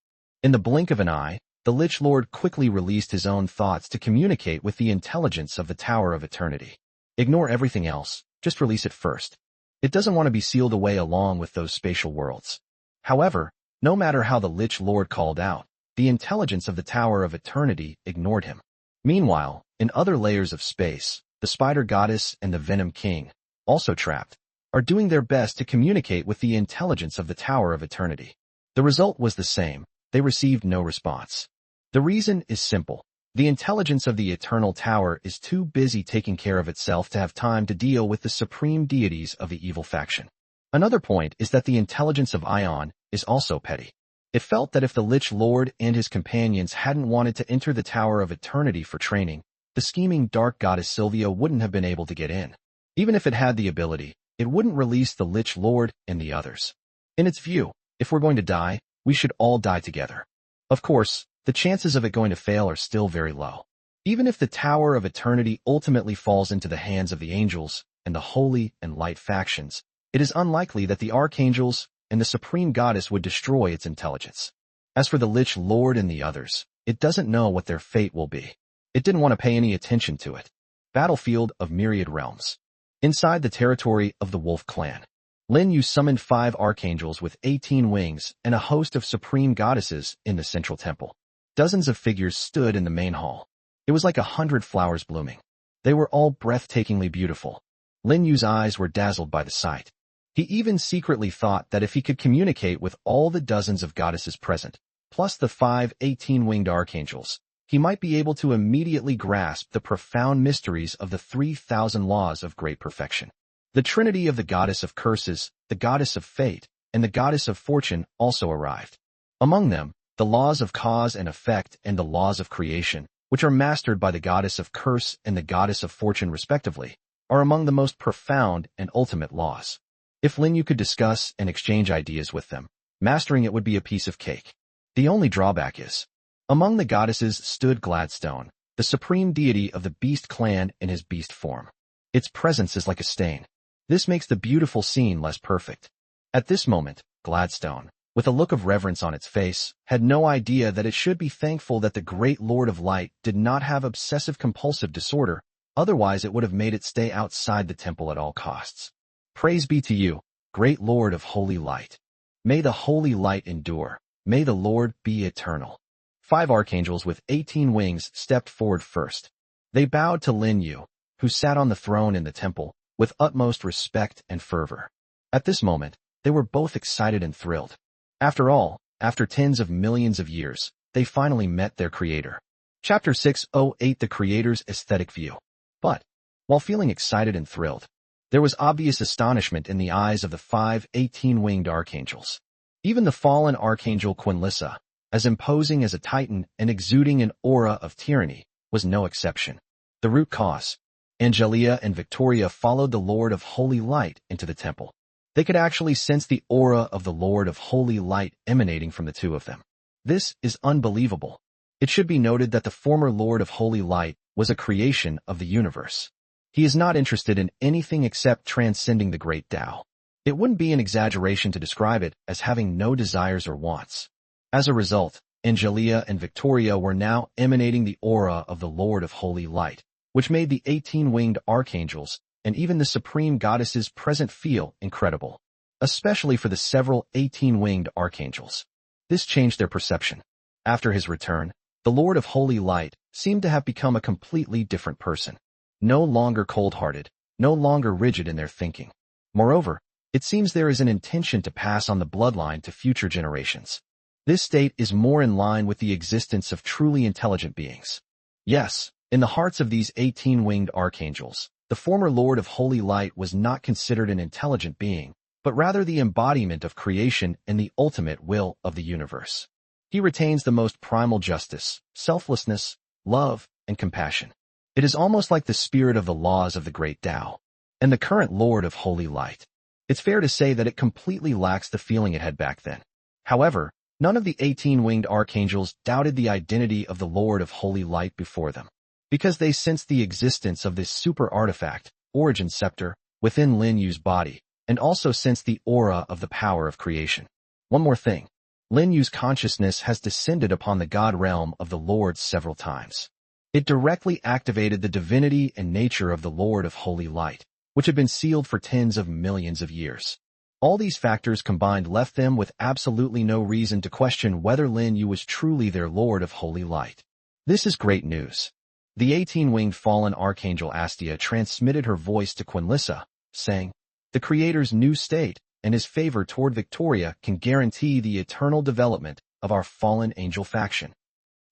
In the blink of an eye, the Lich Lord quickly released his own thoughts to communicate with the intelligence of the Tower of Eternity. Ignore everything else, just release it first. It doesn't want to be sealed away along with those spatial worlds. However, no matter how the Lich Lord called out, the intelligence of the Tower of Eternity ignored him. Meanwhile, in other layers of space, the Spider Goddess and the Venom King, also trapped, are doing their best to communicate with the intelligence of the Tower of Eternity. The result was the same. They received no response. The reason is simple. The intelligence of the Eternal Tower is too busy taking care of itself to have time to deal with the supreme deities of the evil faction. Another point is that the intelligence of Ion is also petty. It felt that if the Lich Lord and his companions hadn't wanted to enter the Tower of Eternity for training, the scheming dark goddess Sylvia wouldn't have been able to get in. Even if it had the ability, it wouldn't release the Lich Lord and the others. In its view, if we're going to die, we should all die together. Of course, the chances of it going to fail are still very low. Even if the Tower of Eternity ultimately falls into the hands of the angels and the holy and light factions, it is unlikely that the archangels and the supreme goddess would destroy its intelligence. As for the Lich Lord and the others, it doesn't know what their fate will be. It didn't want to pay any attention to it. Battlefield of Myriad Realms. Inside the territory of the Wolf Clan, Lin Yu summoned 5 archangels with 18 wings and a host of supreme goddesses in the central temple. Dozens of figures stood in the main hall. It was like 100 flowers blooming. They were all breathtakingly beautiful. Lin Yu's eyes were dazzled by the sight. He even secretly thought that if he could communicate with all the dozens of goddesses present, plus the 5 18-winged archangels, he might be able to immediately grasp the profound mysteries of the 3,000 laws of great perfection. The trinity of the goddess of curses, the goddess of fate, and the goddess of fortune also arrived. Among them, the laws of cause and effect and the laws of creation, which are mastered by the goddess of curse and the goddess of fortune respectively, are among the most profound and ultimate laws. If Lin Yu could discuss and exchange ideas with them, mastering it would be a piece of cake. The only drawback is, among the goddesses stood Gladstone, the supreme deity of the Beast Clan in his beast form. Its presence is like a stain. This makes the beautiful scene less perfect. At this moment, Gladstone, with a look of reverence on its face, had no idea that it should be thankful that the great Lord of Light did not have obsessive-compulsive disorder, otherwise it would have made it stay outside the temple at all costs. Praise be to you, great Lord of Holy Light. May the holy light endure. May the Lord be eternal. 5 archangels with 18 wings stepped forward first. They bowed to Lin Yu, who sat on the throne in the temple, with utmost respect and fervor. At this moment, they were both excited and thrilled. After all, after tens of millions of years, they finally met their creator. Chapter 608 The Creator's Aesthetic View. But, while feeling excited and thrilled, there was obvious astonishment in the eyes of the 5 18-winged archangels. Even the fallen archangel Quinnissa, as imposing as a titan and exuding an aura of tyranny, was no exception. The root cause. Angelia and Victoria followed the Lord of Holy Light into the temple. They could actually sense the aura of the Lord of Holy Light emanating from the two of them. This is unbelievable. It should be noted that the former Lord of Holy Light was a creation of the universe. He is not interested in anything except transcending the great Tao. It wouldn't be an exaggeration to describe it as having no desires or wants. As a result, Angelia and Victoria were now emanating the aura of the Lord of Holy Light, which made the 18-winged archangels and even the supreme goddesses present feel incredible, especially for the several 18-winged archangels. This changed their perception. After his return, the Lord of Holy Light seemed to have become a completely different person. No longer cold-hearted, no longer rigid in their thinking. Moreover, it seems there is an intention to pass on the bloodline to future generations. This state is more in line with the existence of truly intelligent beings. Yes, in the hearts of these 18-winged archangels, the former Lord of Holy Light was not considered an intelligent being, but rather the embodiment of creation and the ultimate will of the universe. He retains the most primal justice, selflessness, love, and compassion. It is almost like the spirit of the laws of the great Tao. And the current Lord of Holy Light. It's fair to say that it completely lacks the feeling it had back then. However, none of the 18-winged archangels doubted the identity of the Lord of Holy Light before them, because they sensed the existence of this super artifact, Origin Scepter, within Lin Yu's body, and also sensed the aura of the power of creation. One more thing. Lin Yu's consciousness has descended upon the god realm of the Lord several times. It directly activated the divinity and nature of the Lord of Holy Light, which had been sealed for tens of millions of years. All these factors combined left them with absolutely no reason to question whether Lin Yu was truly their Lord of Holy Light. This is great news. The 18-winged fallen archangel Astia transmitted her voice to Quinnissa, saying, "The Creator's new state and his favor toward Victoria can guarantee the eternal development of our fallen angel faction."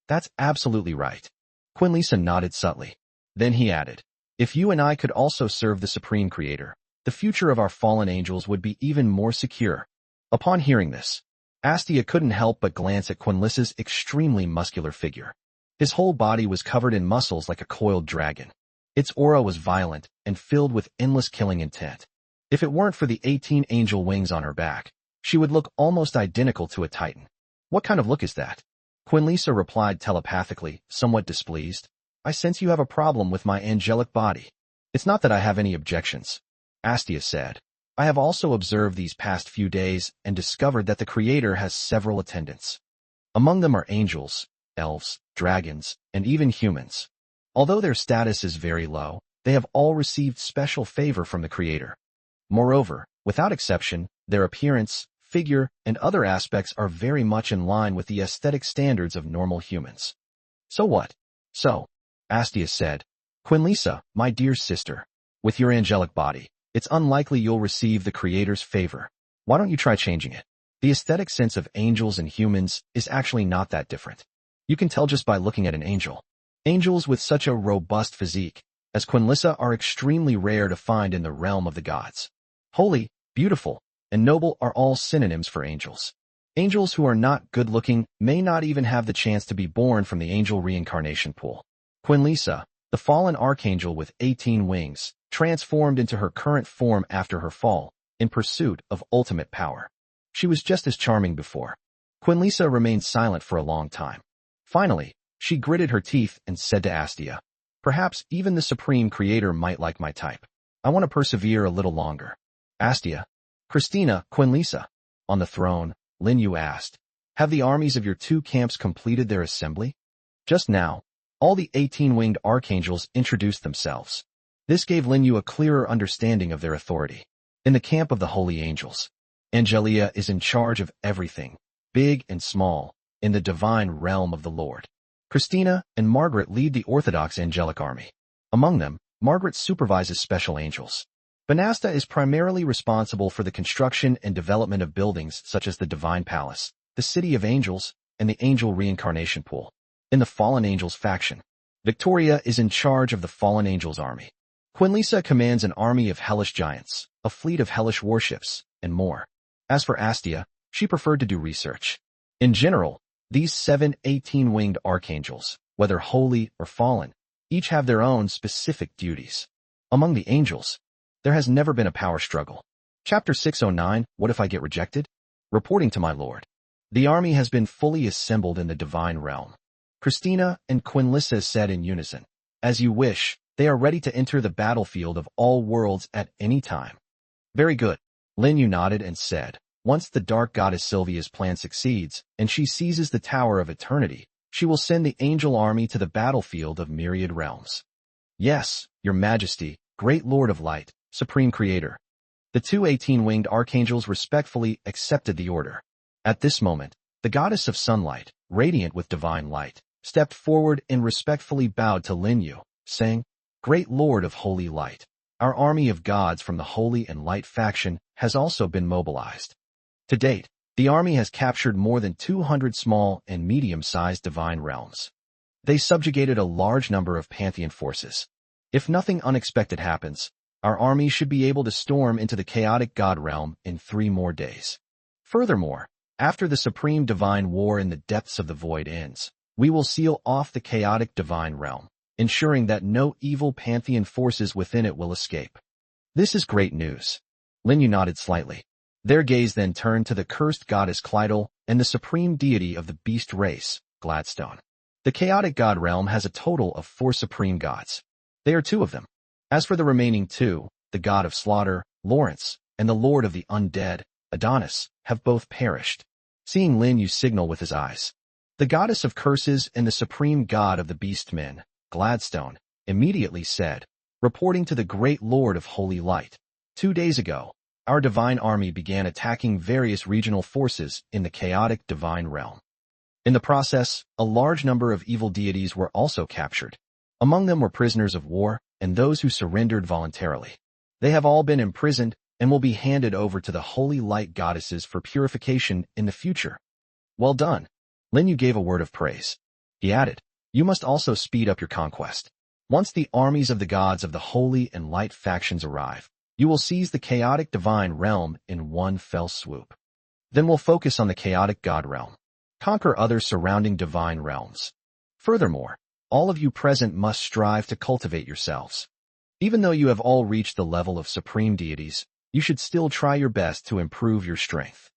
"That's absolutely right." Quinnissa nodded subtly. Then he added, "If you and I could also serve the Supreme Creator, the future of our fallen angels would be even more secure." Upon hearing this, Astia couldn't help but glance at Quinlissa's extremely muscular figure. His whole body was covered in muscles like a coiled dragon. Its aura was violent and filled with endless killing intent. If it weren't for the 18 angel wings on her back, she would look almost identical to a titan. "What kind of look is that?" Quinnissa replied telepathically, somewhat displeased. "I sense you have a problem with my angelic body." "It's not that I have any objections," Astia said. "I have also observed these past few days and discovered that the Creator has several attendants. Among them are angels, elves, dragons, and even humans. Although their status is very low, they have all received special favor from the Creator. Moreover, without exception, their appearance, figure, and other aspects are very much in line with the aesthetic standards of normal humans." "So what?" "So," Astia said, "Quinnissa, my dear sister, with your angelic body, it's unlikely you'll receive the Creator's favor. Why don't you try changing it? The aesthetic sense of angels and humans is actually not that different. You can tell just by looking at an angel. Angels with such a robust physique as Quinnissa are extremely rare to find in the realm of the gods. Holy, beautiful, and noble are all synonyms for angels. Angels who are not good-looking may not even have the chance to be born from the angel reincarnation pool." Quinnissa, the fallen archangel with 18 wings, transformed into her current form after her fall, in pursuit of ultimate power. She was just as charming before. Quinnissa remained silent for a long time. Finally, she gritted her teeth and said to Astia, "Perhaps even the Supreme Creator might like my type. I want to persevere a little longer." "Astia, Christina, Quinnissa." On the throne, Lin Yu asked, "Have the armies of your two camps completed their assembly?" Just now, all the 18-winged archangels introduced themselves. This gave Lin Yu a clearer understanding of their authority. In the camp of the holy angels, Angelia is in charge of everything, big and small, in the divine realm of the Lord. Christina and Margaret lead the Orthodox angelic army. Among them, Margaret supervises special angels. Banasta is primarily responsible for the construction and development of buildings such as the Divine Palace, the City of Angels, and the Angel Reincarnation Pool. In the Fallen Angels faction, Victoria is in charge of the Fallen Angels army. Quinnissa commands an army of hellish giants, a fleet of hellish warships, and more. As for Astia, she preferred to do research. In general, these 7 18-winged archangels, whether holy or fallen, each have their own specific duties. Among the angels, there has never been a power struggle. Chapter 609, What If I Get Rejected? Reporting to my lord. The army has been fully assembled in the divine realm. Christina and Quinnissa said in unison, "As you wish, they are ready to enter the battlefield of all worlds at any time." "Very good." Lin Yu nodded and said, "Once the dark goddess Sylvia's plan succeeds, and she seizes the Tower of Eternity, she will send the angel army to the battlefield of myriad realms." "Yes, your majesty, great lord of light, supreme creator." The two 18-winged archangels respectfully accepted the order. At this moment, the goddess of sunlight, radiant with divine light, stepped forward and respectfully bowed to Lin Yu, saying, "Great lord of holy light, our army of gods from the holy and light faction has also been mobilized. To date, the army has captured more than 200 small and medium-sized divine realms. They subjugated a large number of pantheon forces. If nothing unexpected happens, our army should be able to storm into the chaotic god realm in 3 more days. Furthermore, after the supreme divine war in the depths of the void ends, we will seal off the chaotic divine realm, ensuring that no evil pantheon forces within it will escape." "This is great news." Lin Yu nodded slightly. Their gaze then turned to the cursed goddess Clydal and the supreme deity of the beast race, Gladstone. The chaotic god realm has a total of 4 supreme gods. They are 2 of them. As for the remaining 2, the god of slaughter, Lawrence, and the lord of the undead, Adonis, have both perished. Seeing Lin Yu signal with his eyes, the goddess of curses and the supreme god of the beastmen, Gladstone, immediately said, reporting to the great lord of holy light, 2 days ago, our divine army began attacking various regional forces in the chaotic divine realm. In the process, a large number of evil deities were also captured. Among them were prisoners of war and those who surrendered voluntarily. They have all been imprisoned and will be handed over to the holy light goddesses for purification in the future. Well done. Lin Yu gave a word of praise. He added, you must also speed up your conquest. Once the armies of the gods of the holy and light factions arrive, you will seize the chaotic divine realm in one fell swoop. Then we'll focus on the chaotic god realm. Conquer other surrounding divine realms. Furthermore, all of you present must strive to cultivate yourselves. Even though you have all reached the level of supreme deities, you should still try your best to improve your strength.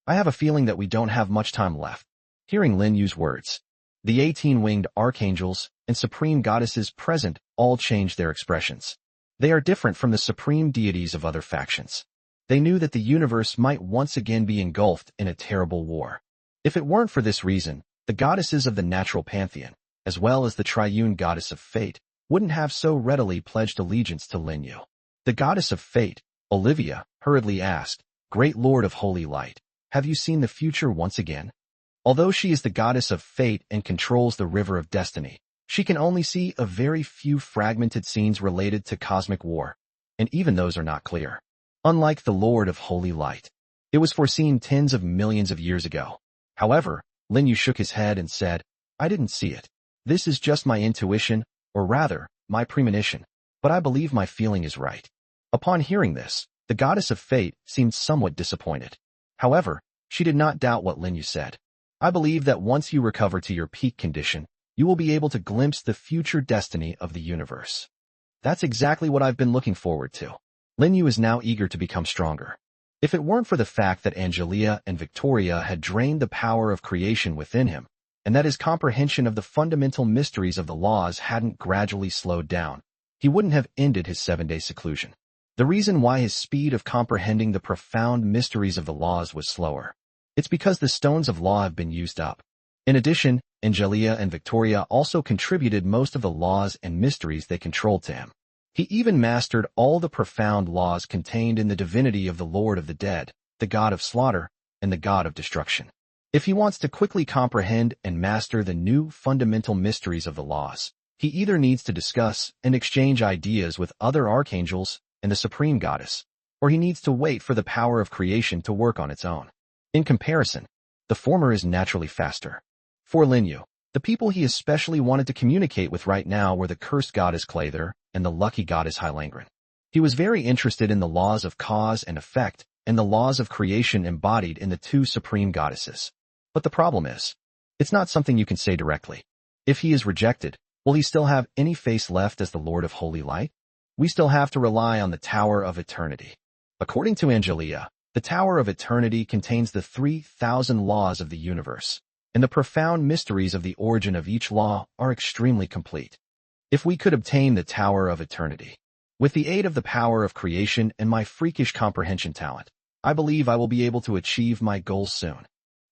I have a feeling that we don't have much time left. Hearing Lin Yu's words, the 18-winged archangels and supreme goddesses present all changed their expressions. They are different from the supreme deities of other factions. They knew that the universe might once again be engulfed in a terrible war. If it weren't for this reason, the goddesses of the natural pantheon, as well as the triune goddess of fate, wouldn't have so readily pledged allegiance to Lin Yu. The goddess of fate, Olivia, hurriedly asked, Great Lord of Holy Light, have you seen the future once again? Although she is the goddess of fate and controls the river of destiny, she can only see a very few fragmented scenes related to cosmic war, and even those are not clear. Unlike the Lord of Holy Light, it was foreseen tens of millions of years ago. However, Lin Yu shook his head and said, I didn't see it. This is just my intuition, or rather, my premonition, but I believe my feeling is right. Upon hearing this, the goddess of fate seemed somewhat disappointed. However, she did not doubt what Lin Yu said. I believe that once you recover to your peak condition, you will be able to glimpse the future destiny of the universe. That's exactly what I've been looking forward to. Lin Yu is now eager to become stronger. If it weren't for the fact that Angelia and Victoria had drained the power of creation within him, and that his comprehension of the fundamental mysteries of the laws hadn't gradually slowed down, he wouldn't have ended his 7-day seclusion. The reason why his speed of comprehending the profound mysteries of the laws was slower. It's because the stones of law have been used up. In addition, Angelia and Victoria also contributed most of the laws and mysteries they controlled to him. He even mastered all the profound laws contained in the divinity of the Lord of the Dead, the God of Slaughter, and the God of Destruction. If he wants to quickly comprehend and master the new fundamental mysteries of the laws, he either needs to discuss and exchange ideas with other archangels and the Supreme Goddess, or he needs to wait for the power of creation to work on its own. In comparison, the former is naturally faster. For Lin Yu, the people he especially wanted to communicate with right now were the cursed goddess Clovis and the lucky goddess Hylangren. He was very interested in the laws of cause and effect and the laws of creation embodied in the two supreme goddesses. But the problem is, it's not something you can say directly. If he is rejected, will he still have any face left as the Lord of Holy Light? We still have to rely on the Tower of Eternity. According to Angelia, the Tower of Eternity contains the 3,000 laws of the universe, and the profound mysteries of the origin of each law are extremely complete. If we could obtain the Tower of Eternity, with the aid of the power of creation and my freakish comprehension talent, I believe I will be able to achieve my goals soon.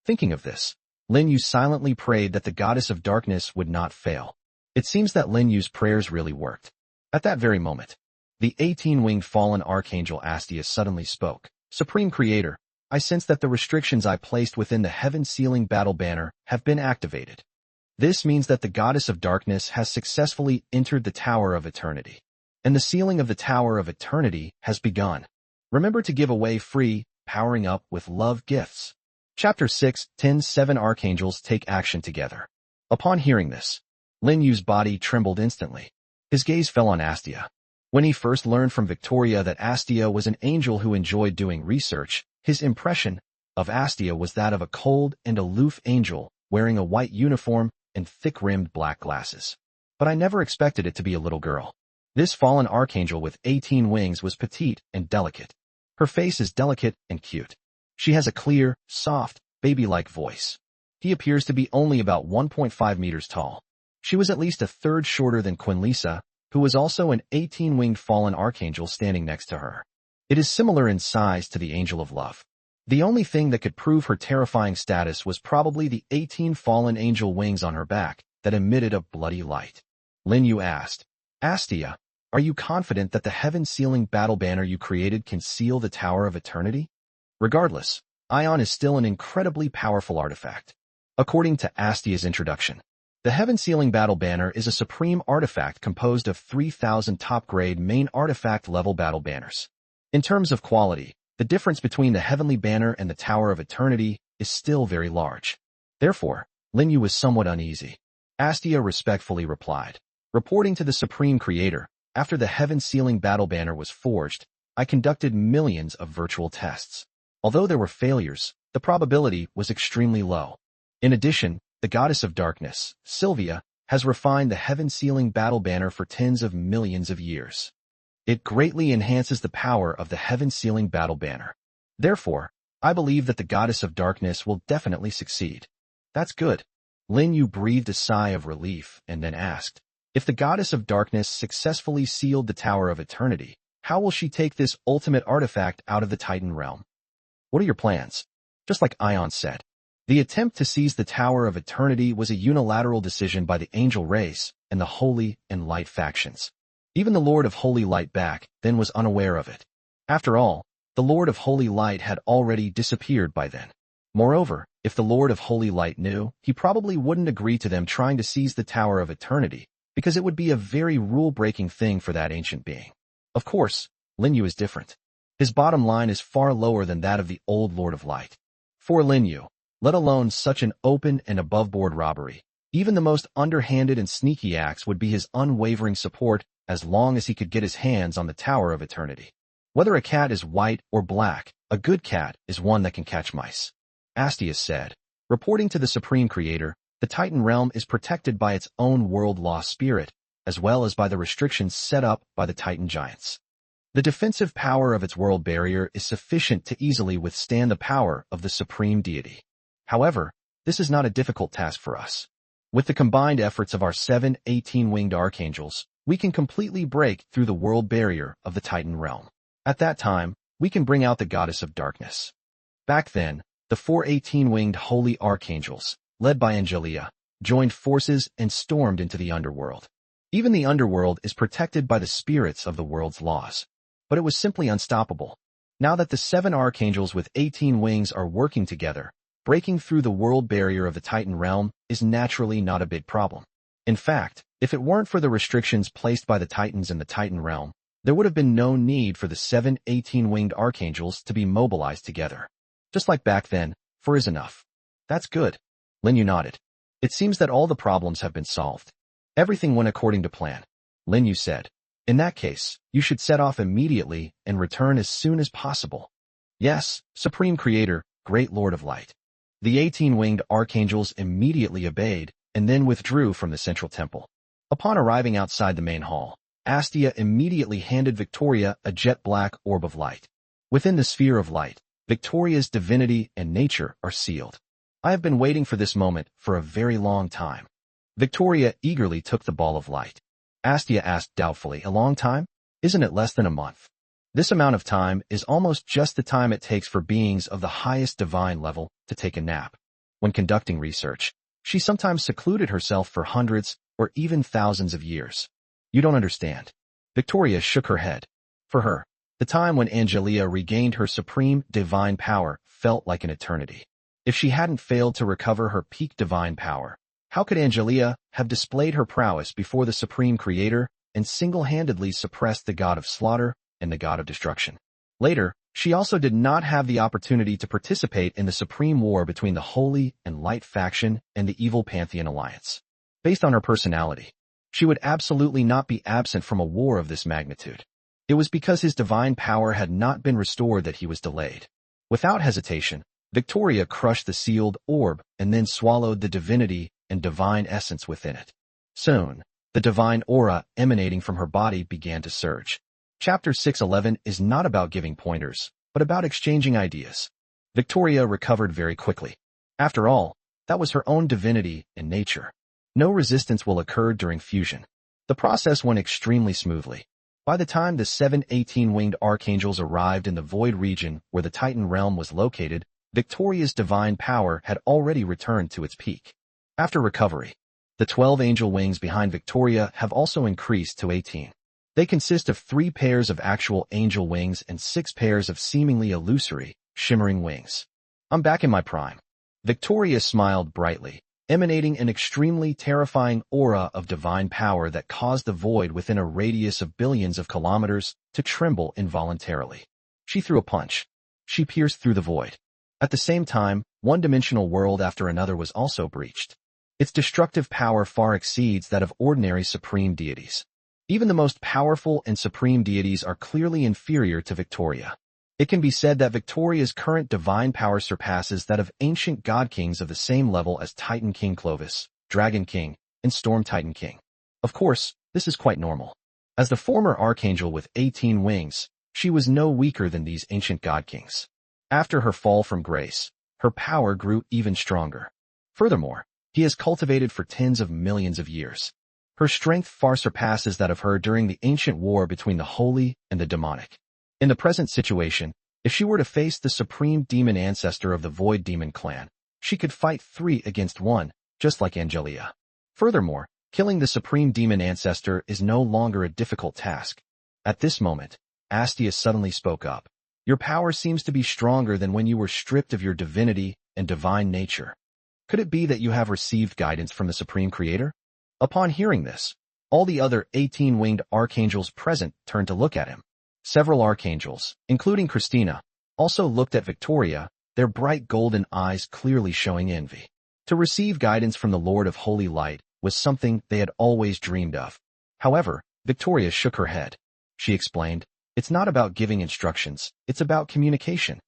Thinking of this, Lin Yu silently prayed that the goddess of darkness would not fail. It seems that Lin Yu's prayers really worked. At that very moment, the 18-winged fallen archangel Astia suddenly spoke. Supreme Creator, I sense that the restrictions I placed within the heaven-sealing battle banner have been activated. This means that the goddess of darkness has successfully entered the Tower of Eternity, and the sealing of the Tower of Eternity has begun. Remember to give away free, powering up with love gifts. Chapter 6, 10-7 Archangels take action together. Upon hearing this, Lin Yu's body trembled instantly. His gaze fell on Astia. When he first learned from Victoria that Astia was an angel who enjoyed doing research, his impression of Astia was that of a cold and aloof angel wearing a white uniform and thick-rimmed black glasses. But I never expected it to be a little girl. This fallen archangel with 18 wings was petite and delicate. Her face is delicate and cute. She has a clear, soft, baby-like voice. He appears to be only about 1.5 meters tall. She was at least a third shorter than Quinnissa, who was also an 18-winged fallen archangel standing next to her. It is similar in size to the Angel of Love. The only thing that could prove her terrifying status was probably the 18 fallen angel wings on her back that emitted a bloody light. Lin Yu asked, Astia, are you confident that the heaven-sealing battle banner you created can seal the Tower of Eternity? Regardless, Ion is still an incredibly powerful artifact. According to Astia's introduction, The Heaven-Sealing Battle Banner is a supreme artifact composed of 3,000 top-grade main artifact-level battle banners. In terms of quality, the difference between the Heavenly Banner and the Tower of Eternity is still very large. Therefore, Lin Yu was somewhat uneasy. Astia respectfully replied, reporting to the Supreme Creator, after the Heaven-Sealing Battle Banner was forged, I conducted millions of virtual tests. Although there were failures, the probability was extremely low. In addition, the Goddess of Darkness, Sylvia, has refined the Heaven-Sealing Battle Banner for tens of millions of years. It greatly enhances the power of the Heaven-Sealing Battle Banner. Therefore, I believe that the Goddess of Darkness will definitely succeed. That's good. Lin Yu breathed a sigh of relief and then asked, if the Goddess of Darkness successfully sealed the Tower of Eternity, how will she take this ultimate artifact out of the Titan realm? What are your plans? Just like Ion said, the attempt to seize the Tower of Eternity was a unilateral decision by the angel race and the Holy and Light factions. Even the Lord of Holy Light back then was unaware of it. After all, the Lord of Holy Light had already disappeared by then. Moreover, if the Lord of Holy Light knew, he probably wouldn't agree to them trying to seize the Tower of Eternity, because it would be a very rule-breaking thing for that ancient being. Of course, Lin Yu is different. His bottom line is far lower than that of the old Lord of Light. For Lin Yu, let alone such an open and above-board robbery, even the most underhanded and sneaky acts would be his unwavering support as long as he could get his hands on the Tower of Eternity. Whether a cat is white or black, a good cat is one that can catch mice. Astia said, reporting to the Supreme Creator, the Titan realm is protected by its own world law spirit, as well as by the restrictions set up by the Titan giants. The defensive power of its world barrier is sufficient to easily withstand the power of the Supreme Deity. However, this is not a difficult task for us. With the combined efforts of our 7 18-winged archangels, we can completely break through the world barrier of the Titan realm. At that time, we can bring out the Goddess of Darkness. Back then, the 4 18-winged holy archangels, led by Angelia, joined forces and stormed into the underworld. Even the underworld is protected by the spirits of the world's laws. But it was simply unstoppable. Now that the 7 archangels with 18 wings are working together, breaking through the world barrier of the Titan realm is naturally not a big problem. In fact, if it weren't for the restrictions placed by the Titans in the Titan realm, there would have been no need for the 7 18-winged archangels to be mobilized together. Just like back then, 4 is enough. That's good. Lin Yu nodded. It seems that all the problems have been solved. Everything went according to plan. Lin Yu said, in that case, you should set off immediately and return as soon as possible. Yes, Supreme Creator, Great Lord of Light. The 18-winged archangels immediately obeyed and then withdrew from the central temple. Upon arriving outside the main hall, Astia immediately handed Victoria a jet-black orb of light. Within the sphere of light, Victoria's divinity and nature are sealed. I have been waiting for this moment for a very long time. Victoria eagerly took the ball of light. Astia asked doubtfully, a long time? Isn't it less than a month? This amount of time is almost just the time it takes for beings of the highest divine level to take a nap. When conducting research, she sometimes secluded herself for hundreds or even thousands of years. You don't understand. Victoria shook her head. For her, the time when Angelia regained her supreme divine power felt like an eternity. If she hadn't failed to recover her peak divine power, how could Angelia have displayed her prowess before the Supreme Creator and single-handedly suppressed the god of slaughter and the god of destruction? Later, she also did not have the opportunity to participate in the supreme war between the Holy and Light faction and the evil Pantheon alliance. Based on her personality, she would absolutely not be absent from a war of this magnitude. It was because his divine power had not been restored that he was delayed. Without hesitation, Victoria crushed the sealed orb and then swallowed the divinity and divine essence within it. Soon, the divine aura emanating from her body began to surge. Chapter 611 is not about giving pointers, but about exchanging ideas. Victoria recovered very quickly. After all, that was her own divinity and nature. No resistance will occur during fusion. The process went extremely smoothly. By the time the 7 18-winged archangels arrived in the void region where the Titan realm was located, Victoria's divine power had already returned to its peak. After recovery, the 12 angel wings behind Victoria have also increased to 18. They consist of 3 pairs of actual angel wings and 6 pairs of seemingly illusory, shimmering wings. I'm back in my prime. Victoria smiled brightly, emanating an extremely terrifying aura of divine power that caused the void within a radius of billions of kilometers to tremble involuntarily. She threw a punch. She pierced through the void. At the same time, one-dimensional world after another was also breached. Its destructive power far exceeds that of ordinary supreme deities. Even the most powerful and supreme deities are clearly inferior to Victoria. It can be said that Victoria's current divine power surpasses that of ancient god kings of the same level as Titan King Clovis, Dragon King, and Storm Titan King. Of course, this is quite normal. As the former archangel with 18 wings, she was no weaker than these ancient god kings. After her fall from grace, her power grew even stronger. Furthermore, he has cultivated for tens of millions of years. Her strength far surpasses that of her during the ancient war between the holy and the demonic. In the present situation, if she were to face the supreme demon ancestor of the Void Demon clan, she could fight 3 against 1, just like Angelia. Furthermore, killing the supreme demon ancestor is no longer a difficult task. At this moment, Astia suddenly spoke up. Your power seems to be stronger than when you were stripped of your divinity and divine nature. Could it be that you have received guidance from the Supreme Creator? Upon hearing this, all the other 18-winged archangels present turned to look at him. Several archangels, including Quinnissa, also looked at Victoria, their bright golden eyes clearly showing envy. To receive guidance from the Lord of Holy Light was something they had always dreamed of. However, Victoria shook her head. She explained, it's not about giving instructions, it's about communication.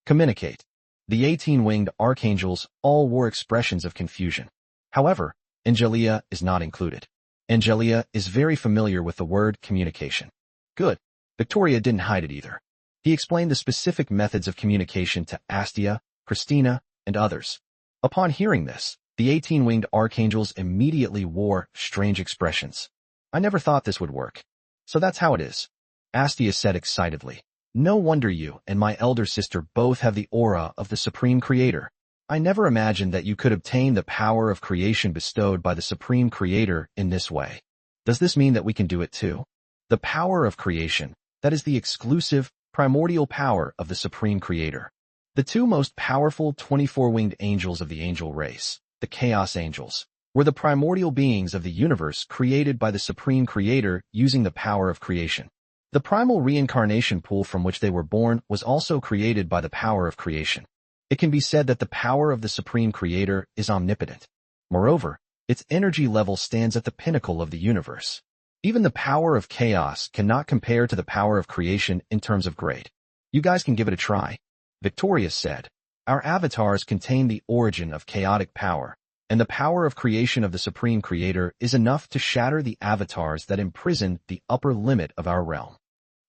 Communicate. The 18-winged archangels all wore expressions of confusion. However, Angelia is not included. Angelia is very familiar with the word communication. Good. Victoria didn't hide it either. He explained the specific methods of communication to Astia, Quinnissa, and others. Upon hearing this, the 18-winged archangels immediately wore strange expressions. I never thought this would work. So that's how it is. Astia said excitedly. No wonder you and my elder sister both have the aura of the Supreme Creator. I never imagined that you could obtain the power of creation bestowed by the Supreme Creator in this way. Does this mean that we can do it too? The power of creation, that is the exclusive, primordial power of the Supreme Creator. The 2 most powerful 24-winged angels of the angel race, the Chaos Angels, were the primordial beings of the universe created by the Supreme Creator using the power of creation. The primal reincarnation pool from which they were born was also created by the power of creation. It can be said that the power of the Supreme Creator is omnipotent. Moreover, its energy level stands at the pinnacle of the universe. Even the power of chaos cannot compare to the power of creation in terms of grade. You guys can give it a try. Victoria said, our avatars contain the origin of chaotic power, and the power of creation of the Supreme Creator is enough to shatter the avatars that imprison the upper limit of our realm.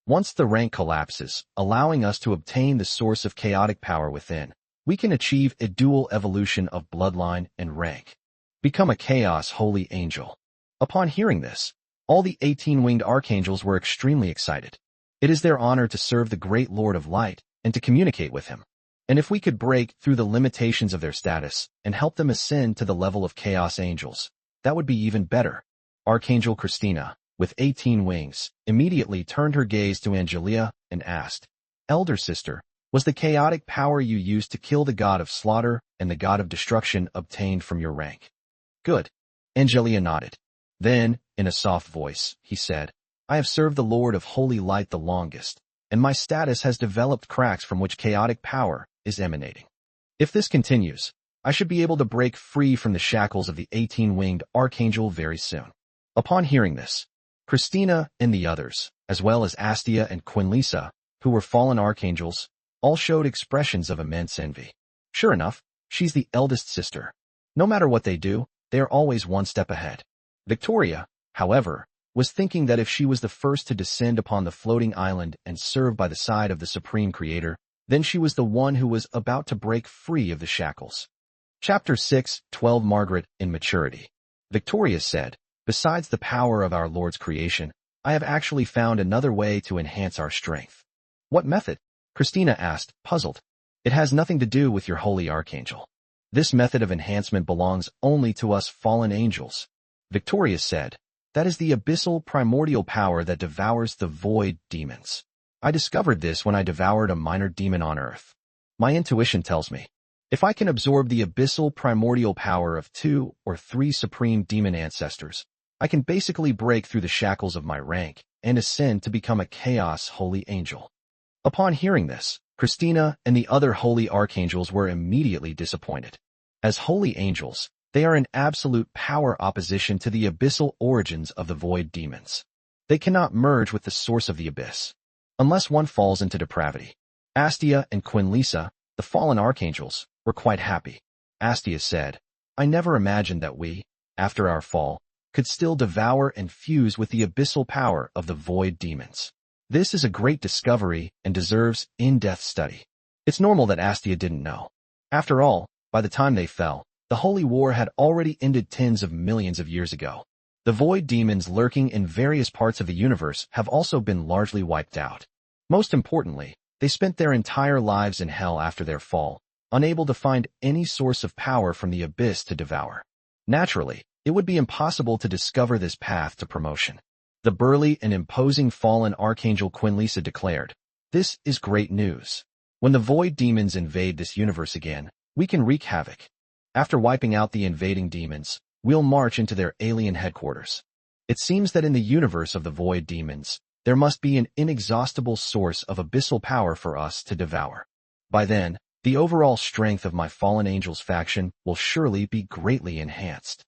Once the rank collapses, allowing us to obtain the source of chaotic power within, we can achieve a dual evolution of bloodline and rank. Become a chaos holy angel. Upon hearing this, all the 18-winged archangels were extremely excited. It is their honor to serve the great Lord of Light and to communicate with him. And if we could break through the limitations of their status and help them ascend to the level of chaos angels, that would be even better. Archangel Quinnissa, with 18 wings, immediately turned her gaze to Angelia and asked, Elder sister, was the chaotic power you used to kill the god of slaughter and the god of destruction obtained from your rank? Good. Angelia nodded. Then, in a soft voice, he said, I have served the Lord of Holy Light the longest, and my status has developed cracks from which chaotic power is emanating. If this continues, I should be able to break free from the shackles of the 18-winged archangel very soon. Upon hearing this, Quinnissa and the others, as well as Astia and Quinnissa, who were fallen archangels, all showed expressions of immense envy. Sure enough, she's the eldest sister. No matter what they do, they are always one step ahead. Victoria, however, was thinking that if she was the first to descend upon the floating island and serve by the side of the Supreme Creator, then she was the one who was about to break free of the shackles. Chapter 6, 12 Margaret in Maturity. Victoria said, besides the power of our Lord's creation, I have actually found another way to enhance our strength. What method? Quinnissa asked, puzzled. It has nothing to do with your holy archangel. This method of enhancement belongs only to us fallen angels. Victoria said, that is the abyssal primordial power that devours the void demons. I discovered this when I devoured a minor demon on Earth. My intuition tells me. If I can absorb the abyssal primordial power of 2 or 3 supreme demon ancestors, I can basically break through the shackles of my rank and ascend to become a chaos holy angel. Upon hearing this, Quinnissa and the other holy archangels were immediately disappointed. As holy angels, they are in absolute power opposition to the abyssal origins of the void demons. They cannot merge with the source of the abyss, unless one falls into depravity. Astia and Quinnissa, the fallen archangels, were quite happy. Astia said, "I never imagined that we, after our fall, could still devour and fuse with the abyssal power of the void demons. This is a great discovery and deserves in-depth study." It's normal that Astia didn't know. After all, by the time they fell, the Holy War had already ended tens of millions of years ago. The void demons lurking in various parts of the universe have also been largely wiped out. Most importantly, they spent their entire lives in hell after their fall, unable to find any source of power from the abyss to devour. Naturally, it would be impossible to discover this path to promotion. The burly and imposing fallen archangel Quinnissa declared, "This is great news. When the void demons invade this universe again, we can wreak havoc. After wiping out the invading demons, we'll march into their alien headquarters. It seems that in the universe of the void demons, there must be an inexhaustible source of abyssal power for us to devour. By then, the overall strength of my fallen angels faction will surely be greatly enhanced."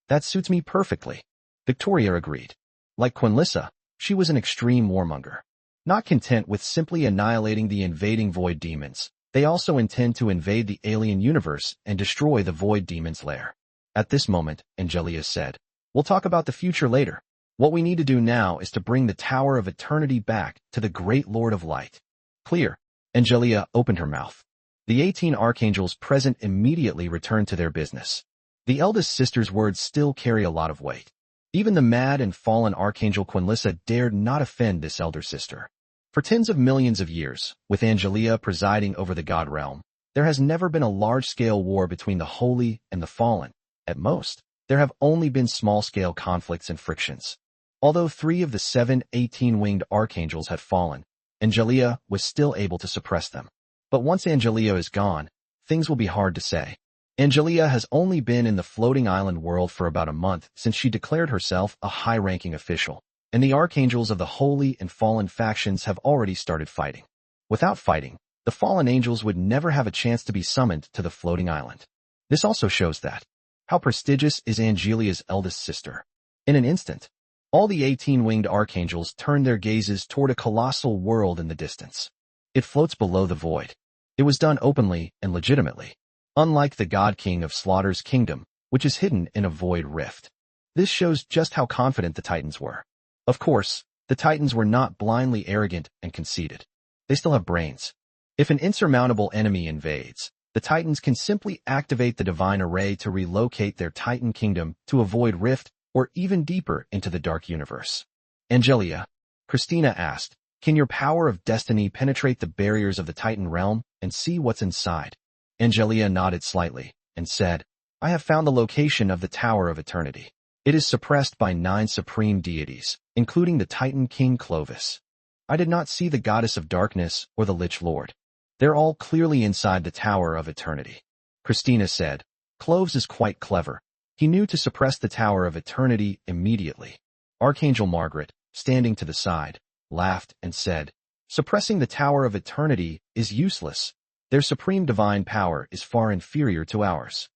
"That suits me perfectly," Victoria agreed. Like Quinnissa, she was an extreme warmonger. Not content with simply annihilating the invading void demons, they also intend to invade the alien universe and destroy the void demons' lair. At this moment, Angelia said, "We'll talk about the future later. What we need to do now is to bring the Tower of Eternity back to the Great Lord of Light." "Clear." Angelia opened her mouth. The 18 archangels present immediately returned to their business. The eldest sister's words still carry a lot of weight. Even the mad and fallen archangel Quinnissa dared not offend this elder sister. For tens of millions of years, with Angelia presiding over the god realm, there has never been a large-scale war between the holy and the fallen. At most, there have only been small-scale conflicts and frictions. Although 3 of the 7 18-winged archangels had fallen, Angelia was still able to suppress them. But once Angelia is gone, things will be hard to say. Angelia has only been in the floating island world for about a month since she declared herself a high-ranking official, and the archangels of the holy and fallen factions have already started fighting. Without fighting, the fallen angels would never have a chance to be summoned to the floating island. This also shows that, how prestigious is Angelia's eldest sister. In an instant, all the 18-winged archangels turned their gazes toward a colossal world in the distance. It floats below the void. It was done openly and legitimately, unlike the God King of Slaughter's kingdom, which is hidden in a void rift. This shows just how confident the Titans were. Of course, the Titans were not blindly arrogant and conceited. They still have brains. If an insurmountable enemy invades, the Titans can simply activate the divine array to relocate their Titan kingdom to a void rift or even deeper into the dark universe. "Angelia," Quinnissa asked, "can your power of destiny penetrate the barriers of the Titan realm and see what's inside?" Angelia nodded slightly and said, "I have found the location of the Tower of Eternity. It is suppressed by 9 supreme deities, including the Titan King Clovis. I did not see the Goddess of Darkness or the Lich Lord. They're all clearly inside the Tower of Eternity." Quinnissa said, "Clovis is quite clever. He knew to suppress the Tower of Eternity immediately." Archangel Margaret, standing to the side, laughed and said, "Suppressing the Tower of Eternity is useless. Their supreme divine power is far inferior to ours.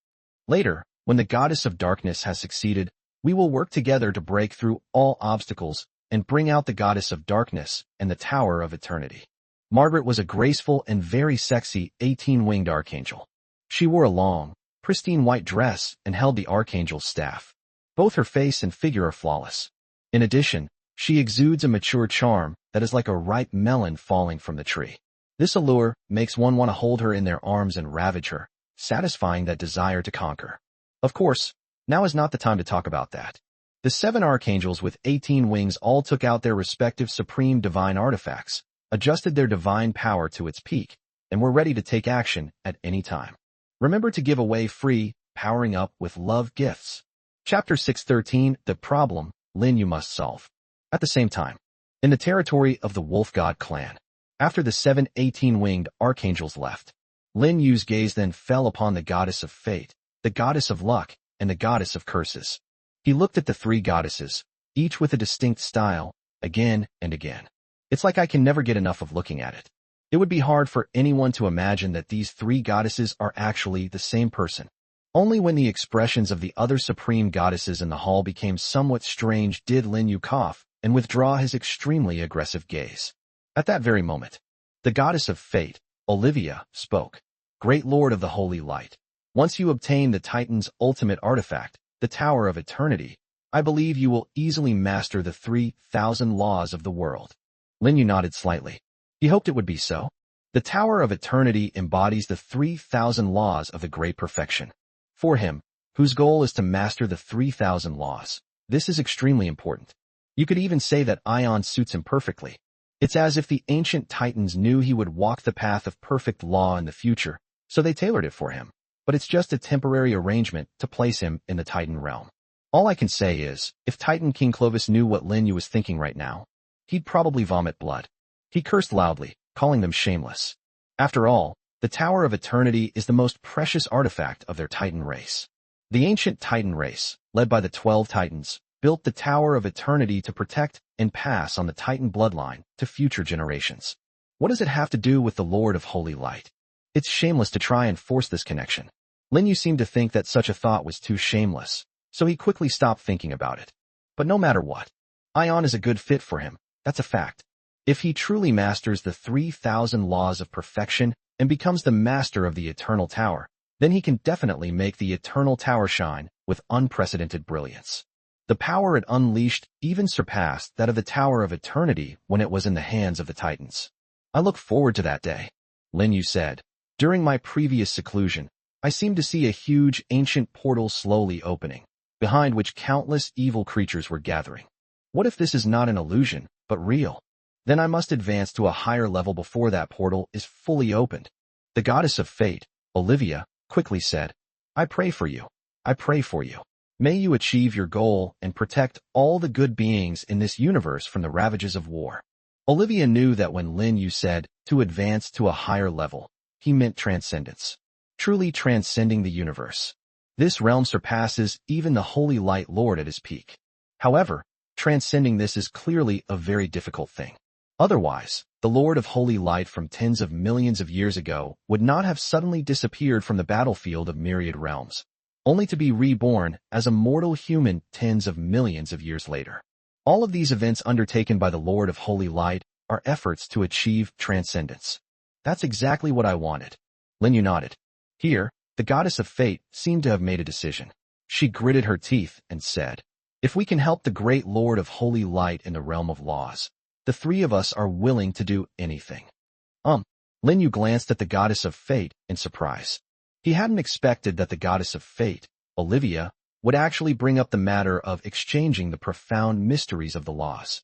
Later, when the Goddess of Darkness has succeeded, we will work together to break through all obstacles and bring out the Goddess of Darkness and the Tower of Eternity." Margaret was a graceful and very sexy 18-winged archangel. She wore a long, pristine white dress and held the archangel's staff. Both her face and figure are flawless. In addition, she exudes a mature charm that is like a ripe melon falling from the tree. This allure makes one want to hold her in their arms and ravage her, satisfying that desire to conquer. Of course, now is not the time to talk about that. The 7 archangels with 18 wings all took out their respective supreme divine artifacts, adjusted their divine power to its peak, and were ready to take action at any time. Remember to give away free, powering up with love gifts. Chapter 613, The Problem Lin Yu Must Solve. At the same time, in the territory of the Wolf God clan, after the 7 18-winged archangels left, Lin Yu's gaze then fell upon the goddess of fate, the goddess of luck, and the goddess of curses. He looked at the three goddesses, each with a distinct style, again and again. It's like I can never get enough of looking at it. It would be hard for anyone to imagine that these three goddesses are actually the same person. Only when the expressions of the other supreme goddesses in the hall became somewhat strange did Lin Yu cough and withdraw his extremely aggressive gaze. At that very moment, the goddess of fate, Olivia, spoke. Great Lord of the Holy Light, once you obtain the Titan's ultimate artifact, the Tower of Eternity, I believe you will easily master the 3,000 laws of the world. Lin Yu nodded slightly. He hoped it would be so. The Tower of Eternity embodies the 3,000 laws of the great perfection. For him, whose goal is to master the 3,000 laws, this is extremely important. You could even say that Ion suits him perfectly. It's as if the ancient Titans knew he would walk the path of perfect law in the future, so they tailored it for him. But it's just a temporary arrangement to place him in the Titan realm. All I can say is, if Titan King Clovis knew what Lin Yu was thinking right now, he'd probably vomit blood. He cursed loudly, calling them shameless. After all, the Tower of Eternity is the most precious artifact of their Titan race. The ancient Titan race, led by the 12 Titans, built the Tower of Eternity to protect and pass on the Titan bloodline to future generations. What does it have to do with the Lord of Holy Light? It's shameless to try and force this connection. Lin Yu seemed to think that such a thought was too shameless, so he quickly stopped thinking about it. But no matter what, Ion is a good fit for him, that's a fact. If he truly masters the 3,000 laws of perfection and becomes the master of the Eternal Tower, then he can definitely make the Eternal Tower shine with unprecedented brilliance. The power it unleashed even surpassed that of the Tower of Eternity when it was in the hands of the Titans. I look forward to that day, Lin Yu said. During my previous seclusion, I seemed to see a huge ancient portal slowly opening, behind which countless evil creatures were gathering. What if this is not an illusion, but real? Then I must advance to a higher level before that portal is fully opened. The goddess of fate, Olivia, quickly said, I pray for you. I pray for you. May you achieve your goal and protect all the good beings in this universe from the ravages of war. Olivia knew that when Lin Yu said, to advance to a higher level, he meant transcendence. Truly transcending the universe. This realm surpasses even the Holy Light Lord at his peak. However, transcending this is clearly a very difficult thing. Otherwise, the Lord of Holy Light from tens of millions of years ago would not have suddenly disappeared from the battlefield of myriad realms, only to be reborn as a mortal human tens of millions of years later. All of these events undertaken by the Lord of Holy Light are efforts to achieve transcendence. That's exactly what I wanted. Lin Yu nodded. Here, the goddess of fate seemed to have made a decision. She gritted her teeth and said, if we can help the great Lord of Holy Light in the realm of laws, the three of us are willing to do anything. Lin Yu glanced at the goddess of fate in surprise. He hadn't expected that the goddess of fate, Olivia, would actually bring up the matter of exchanging the profound mysteries of the laws.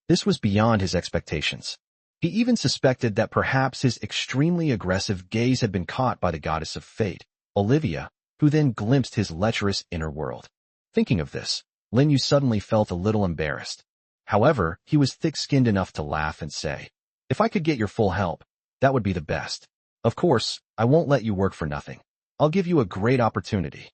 This was beyond his expectations. He even suspected that perhaps his extremely aggressive gaze had been caught by the goddess of fate, Olivia, who then glimpsed his lecherous inner world. Thinking of this, Lin Yu suddenly felt a little embarrassed. However, he was thick-skinned enough to laugh and say, if I could get your full help, that would be the best. Of course, I won't let you work for nothing. I'll give you a great opportunity.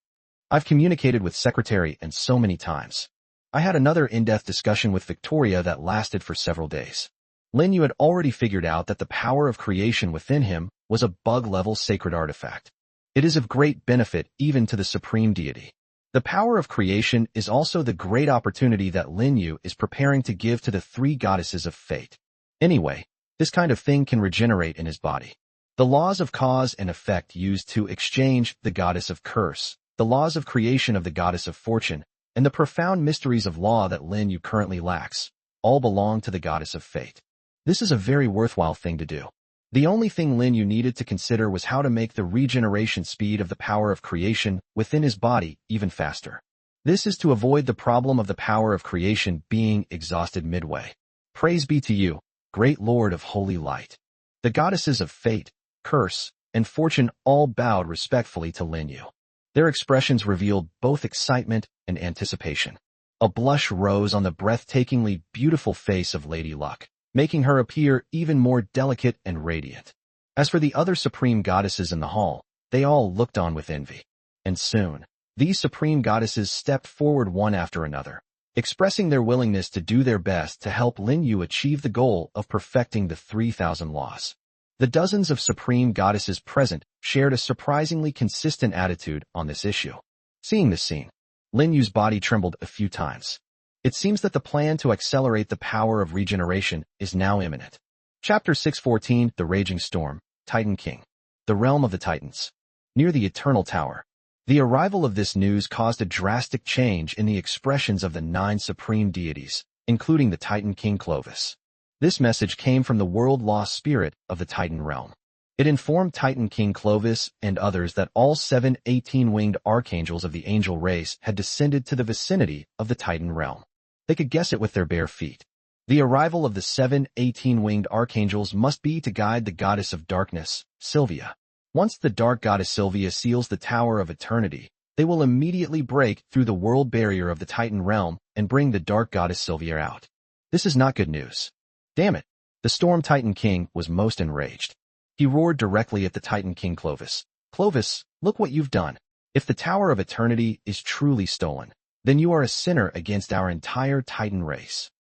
I've communicated with Secretary and so many times. I had another in-depth discussion with Victoria that lasted for several days. Lin Yu had already figured out that the power of creation within him was a bug-level sacred artifact. It is of great benefit even to the supreme deity. The power of creation is also the great opportunity that Lin Yu is preparing to give to the three goddesses of fate. Anyway, this kind of thing can regenerate in his body. The laws of cause and effect used to exchange the goddess of curse, the laws of creation of the goddess of fortune, and the profound mysteries of law that Lin Yu currently lacks, all belong to the goddess of fate. This is a very worthwhile thing to do. The only thing Lin Yu needed to consider was how to make the regeneration speed of the power of creation within his body even faster. This is to avoid the problem of the power of creation being exhausted midway. Praise be to you, great Lord of Holy Light. The goddesses of fate, curse, and fortune all bowed respectfully to Lin Yu. Their expressions revealed both excitement and anticipation. A blush rose on the breathtakingly beautiful face of Lady Luck, making her appear even more delicate and radiant. As for the other supreme goddesses in the hall, they all looked on with envy. And soon, these supreme goddesses stepped forward one after another, expressing their willingness to do their best to help Lin Yu achieve the goal of perfecting the 3,000 laws. The dozens of supreme goddesses present shared a surprisingly consistent attitude on this issue. Seeing this scene, Lin Yu's body trembled a few times. It seems that the plan to accelerate the power of regeneration is now imminent. Chapter 614, The Raging Storm, Titan King. The Realm of the Titans. Near the Eternal Tower. The arrival of this news caused a drastic change in the expressions of the 9 supreme deities, including the Titan King Clovis. This message came from the world-lost spirit of the Titan realm. It informed Titan King Clovis and others that all 7 18-winged archangels of the angel race had descended to the vicinity of the Titan realm. They could guess it with their bare feet. The arrival of the 7 18-winged archangels must be to guide the goddess of darkness, Sylvia. Once the dark goddess Sylvia seals the Tower of Eternity, they will immediately break through the world barrier of the Titan realm and bring the dark goddess Sylvia out. This is not good news. Damn it! The Storm Titan King was most enraged. He roared directly at the Titan King Clovis. Clovis, look what you've done. If the Tower of Eternity is truly stolen, then you are a sinner against our entire Titan race.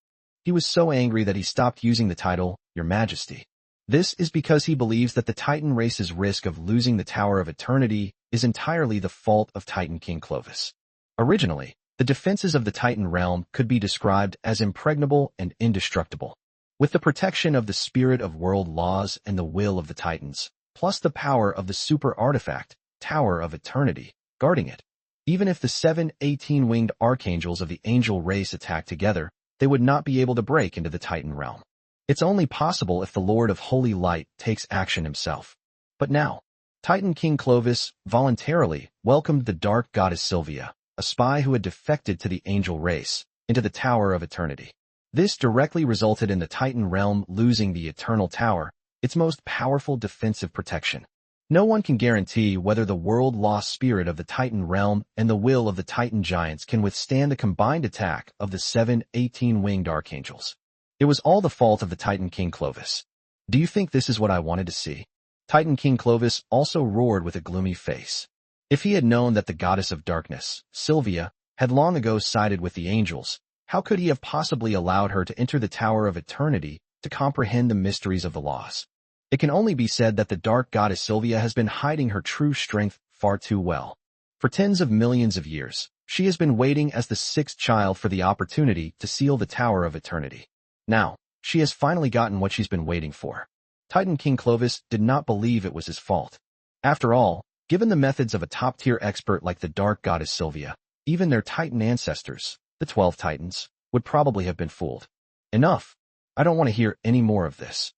He was so angry that he stopped using the title, Your Majesty. This is because he believes that the Titan race's risk of losing the Tower of Eternity is entirely the fault of Titan King Clovis. Originally, the defenses of the Titan realm could be described as impregnable and indestructible. With the protection of the spirit of world laws and the will of the Titans, plus the power of the super artifact, Tower of Eternity, guarding it. Even if the 7 18-winged archangels of the angel race attack together, they would not be able to break into the Titan realm. It's only possible if the Lord of Holy Light takes action himself. But now, Titan King Clovis voluntarily welcomed the dark goddess Sylvia, a spy who had defected to the angel race, into the Tower of Eternity. This directly resulted in the Titan realm losing the Eternal Tower, its most powerful defensive protection. No one can guarantee whether the world-lost spirit of the Titan realm and the will of the Titan giants can withstand the combined attack of the 7 18-winged archangels. It was all the fault of the Titan King Clovis. Do you think this is what I wanted to see? Titan King Clovis also roared with a gloomy face. If he had known that the goddess of darkness, Sylvia, had long ago sided with the angels, how could he have possibly allowed her to enter the Tower of Eternity to comprehend the mysteries of the laws? It can only be said that the dark goddess Sylvia has been hiding her true strength far too well. For tens of millions of years, she has been waiting as the 6th child for the opportunity to seal the Tower of Eternity. Now, she has finally gotten what she's been waiting for. Titan King Clovis did not believe it was his fault. After all, given the methods of a top-tier expert like the dark goddess Sylvia, even their Titan ancestors, the 12 Titans, would probably have been fooled. Enough! I don't want to hear any more of this.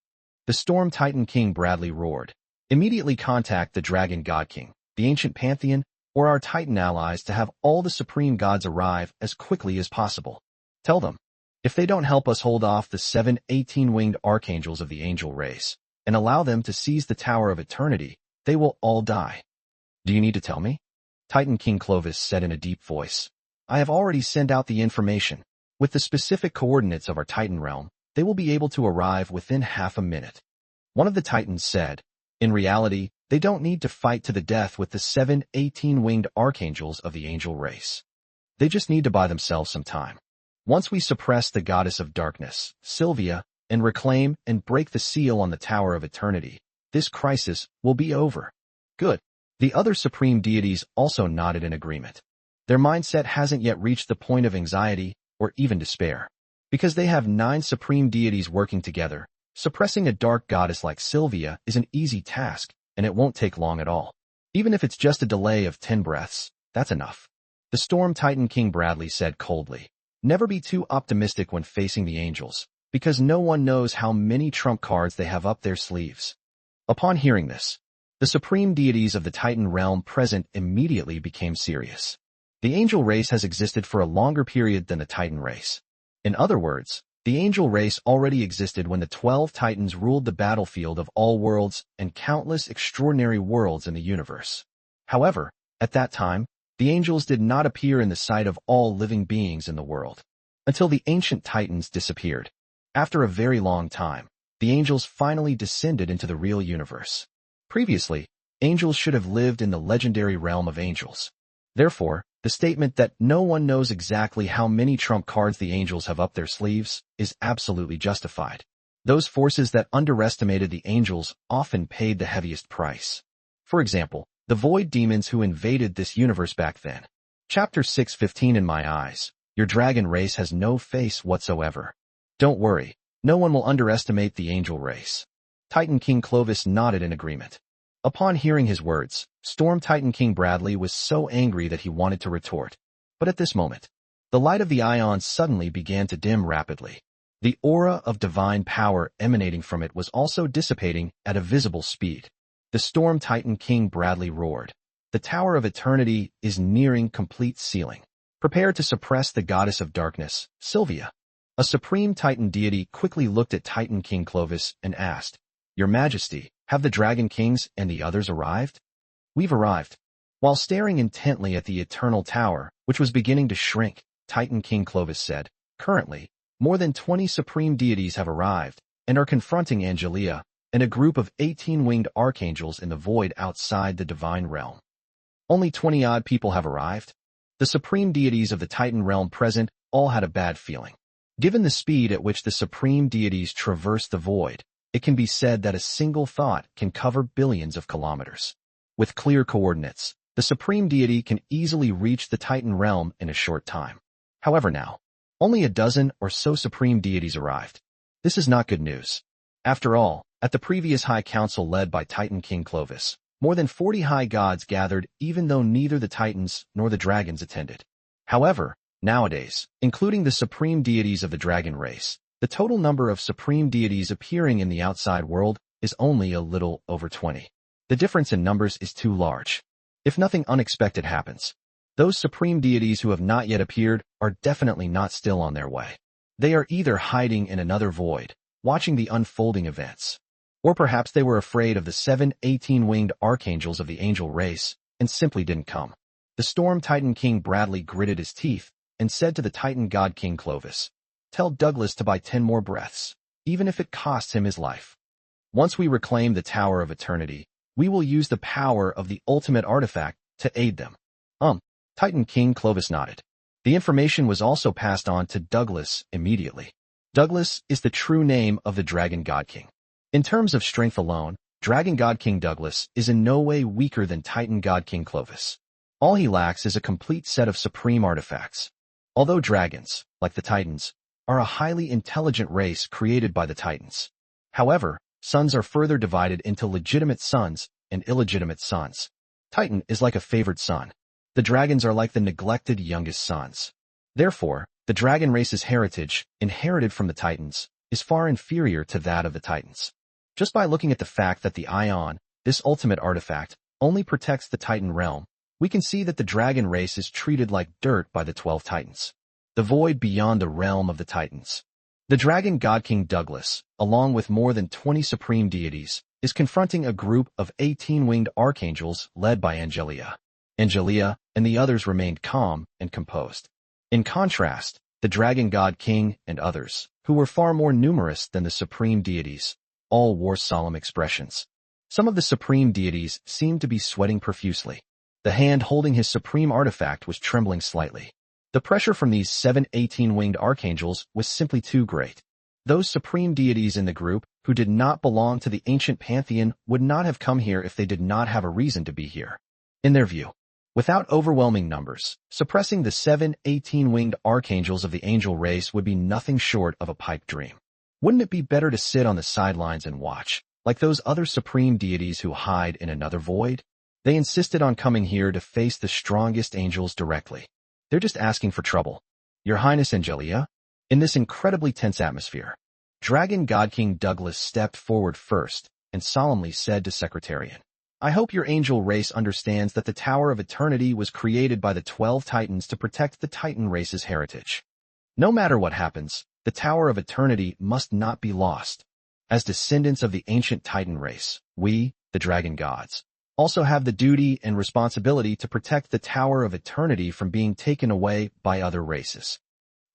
The Storm Titan King Bradley roared. Immediately contact the Dragon God King, the ancient pantheon, or our Titan allies to have all the supreme gods arrive as quickly as possible. Tell them, if they don't help us hold off the 7 18-winged archangels of the angel race, and allow them to seize the Tower of Eternity, they will all die. Do you need to tell me? Titan King Clovis said in a deep voice. I have already sent out the information. With the specific coordinates of our Titan realm, they will be able to arrive within half a minute. One of the Titans said, in reality, they don't need to fight to the death with the 7 18-winged archangels of the angel race. They just need to buy themselves some time. Once we suppress the goddess of darkness, Sylvia, and reclaim and break the seal on the Tower of Eternity, this crisis will be over. Good. The other supreme deities also nodded in agreement. Their mindset hasn't yet reached the point of anxiety or even despair. Because they have 9 supreme deities working together, suppressing a dark goddess like Sylvia is an easy task, and it won't take long at all. Even if it's just a delay of 10 breaths, that's enough. The Storm Titan King Bradley said coldly. Never be too optimistic when facing the angels, because no one knows how many trump cards they have up their sleeves. Upon hearing this, the supreme deities of the Titan realm present immediately became serious. The angel race has existed for a longer period than the Titan race. In other words, the angel race already existed when the 12 Titans ruled the battlefield of all worlds and countless extraordinary worlds in the universe. However, at that time, the angels did not appear in the sight of all living beings in the world, until the ancient Titans disappeared. After a very long time, the angels finally descended into the real universe. Previously, angels should have lived in the legendary realm of angels. Therefore, the statement that no one knows exactly how many trump cards the angels have up their sleeves is absolutely justified. Those forces that underestimated the angels often paid the heaviest price. For example, the void demons who invaded this universe back then. Chapter 6:15 In my eyes, your dragon race has no face whatsoever. Don't worry, no one will underestimate the angel race. Titan King Clovis nodded in agreement. Upon hearing his words, Storm Titan King Bradley was so angry that he wanted to retort. But at this moment, the light of the ion suddenly began to dim rapidly. The aura of divine power emanating from it was also dissipating at a visible speed. The Storm Titan King Bradley roared. The Tower of Eternity is nearing complete sealing. Prepare to suppress the goddess of darkness, Sylvia. A supreme Titan deity quickly looked at Titan King Clovis and asked, Your Majesty, have the Dragon Kings and the others arrived? We've arrived. While staring intently at the Eternal Tower, which was beginning to shrink, Titan King Clovis said, Currently, more than 20 supreme deities have arrived and are confronting Angelia and a group of 18 winged archangels in the void outside the divine realm. Only 20-odd people have arrived. The supreme deities of the Titan realm present all had a bad feeling. Given the speed at which the supreme deities traverse the void, it can be said that a single thought can cover billions of kilometers. With clear coordinates, the supreme deity can easily reach the Titan realm in a short time. However now, only a dozen or so supreme deities arrived. This is not good news. After all, at the previous High Council led by Titan King Clovis, more than 40 high gods gathered even though neither the Titans nor the dragons attended. However, nowadays, including the supreme deities of the dragon race, the total number of supreme deities appearing in the outside world is only a little over 20. The difference in numbers is too large. If nothing unexpected happens, those supreme deities who have not yet appeared are definitely not still on their way. They are either hiding in another void, watching the unfolding events, or perhaps they were afraid of the 18-winged archangels of the angel race and simply didn't come. The Storm Titan King Bradley gritted his teeth and said to the Titan God King Clovis, Tell Douglas to buy 10 more breaths, even if it costs him his life. Once we reclaim the Tower of Eternity, we will use the power of the ultimate artifact to aid them. Titan King Clovis nodded. The information was also passed on to Douglas immediately. Douglas is the true name of the Dragon God King. In terms of strength alone, Dragon God King Douglas is in no way weaker than Titan God King Clovis. All he lacks is a complete set of supreme artifacts. Although dragons, like the Titans, are a highly intelligent race created by the Titans. However, sons are further divided into legitimate sons and illegitimate sons. Titan is like a favored son. The dragons are like the neglected youngest sons. Therefore, the dragon race's heritage, inherited from the Titans, is far inferior to that of the Titans. Just by looking at the fact that the Ion, this ultimate artifact, only protects the Titan realm, we can see that the dragon race is treated like dirt by the 12 Titans. The void beyond the realm of the Titans. The Dragon God King Douglas, along with more than 20 supreme deities, is confronting a group of 18-winged archangels led by Angelia. Angelia and the others remained calm and composed. In contrast, the Dragon God King and others, who were far more numerous than the supreme deities, all wore solemn expressions. Some of the supreme deities seemed to be sweating profusely. The hand holding his supreme artifact was trembling slightly. The pressure from these 18-winged archangels was simply too great. Those supreme deities in the group, who did not belong to the ancient pantheon, would not have come here if they did not have a reason to be here. In their view, without overwhelming numbers, suppressing the 18-winged archangels of the angel race would be nothing short of a pipe dream. Wouldn't it be better to sit on the sidelines and watch, like those other supreme deities who hide in another void? They insisted on coming here to face the strongest angels directly. They're just asking for trouble. Your Highness Angelia? In this incredibly tense atmosphere, Dragon God King Douglas stepped forward first and solemnly said to Secretarian, I hope your angel race understands that the Tower of Eternity was created by the 12 Titans to protect the Titan race's heritage. No matter what happens, the Tower of Eternity must not be lost. As descendants of the ancient Titan race, we, the Dragon Gods, also have the duty and responsibility to protect the Tower of Eternity from being taken away by other races.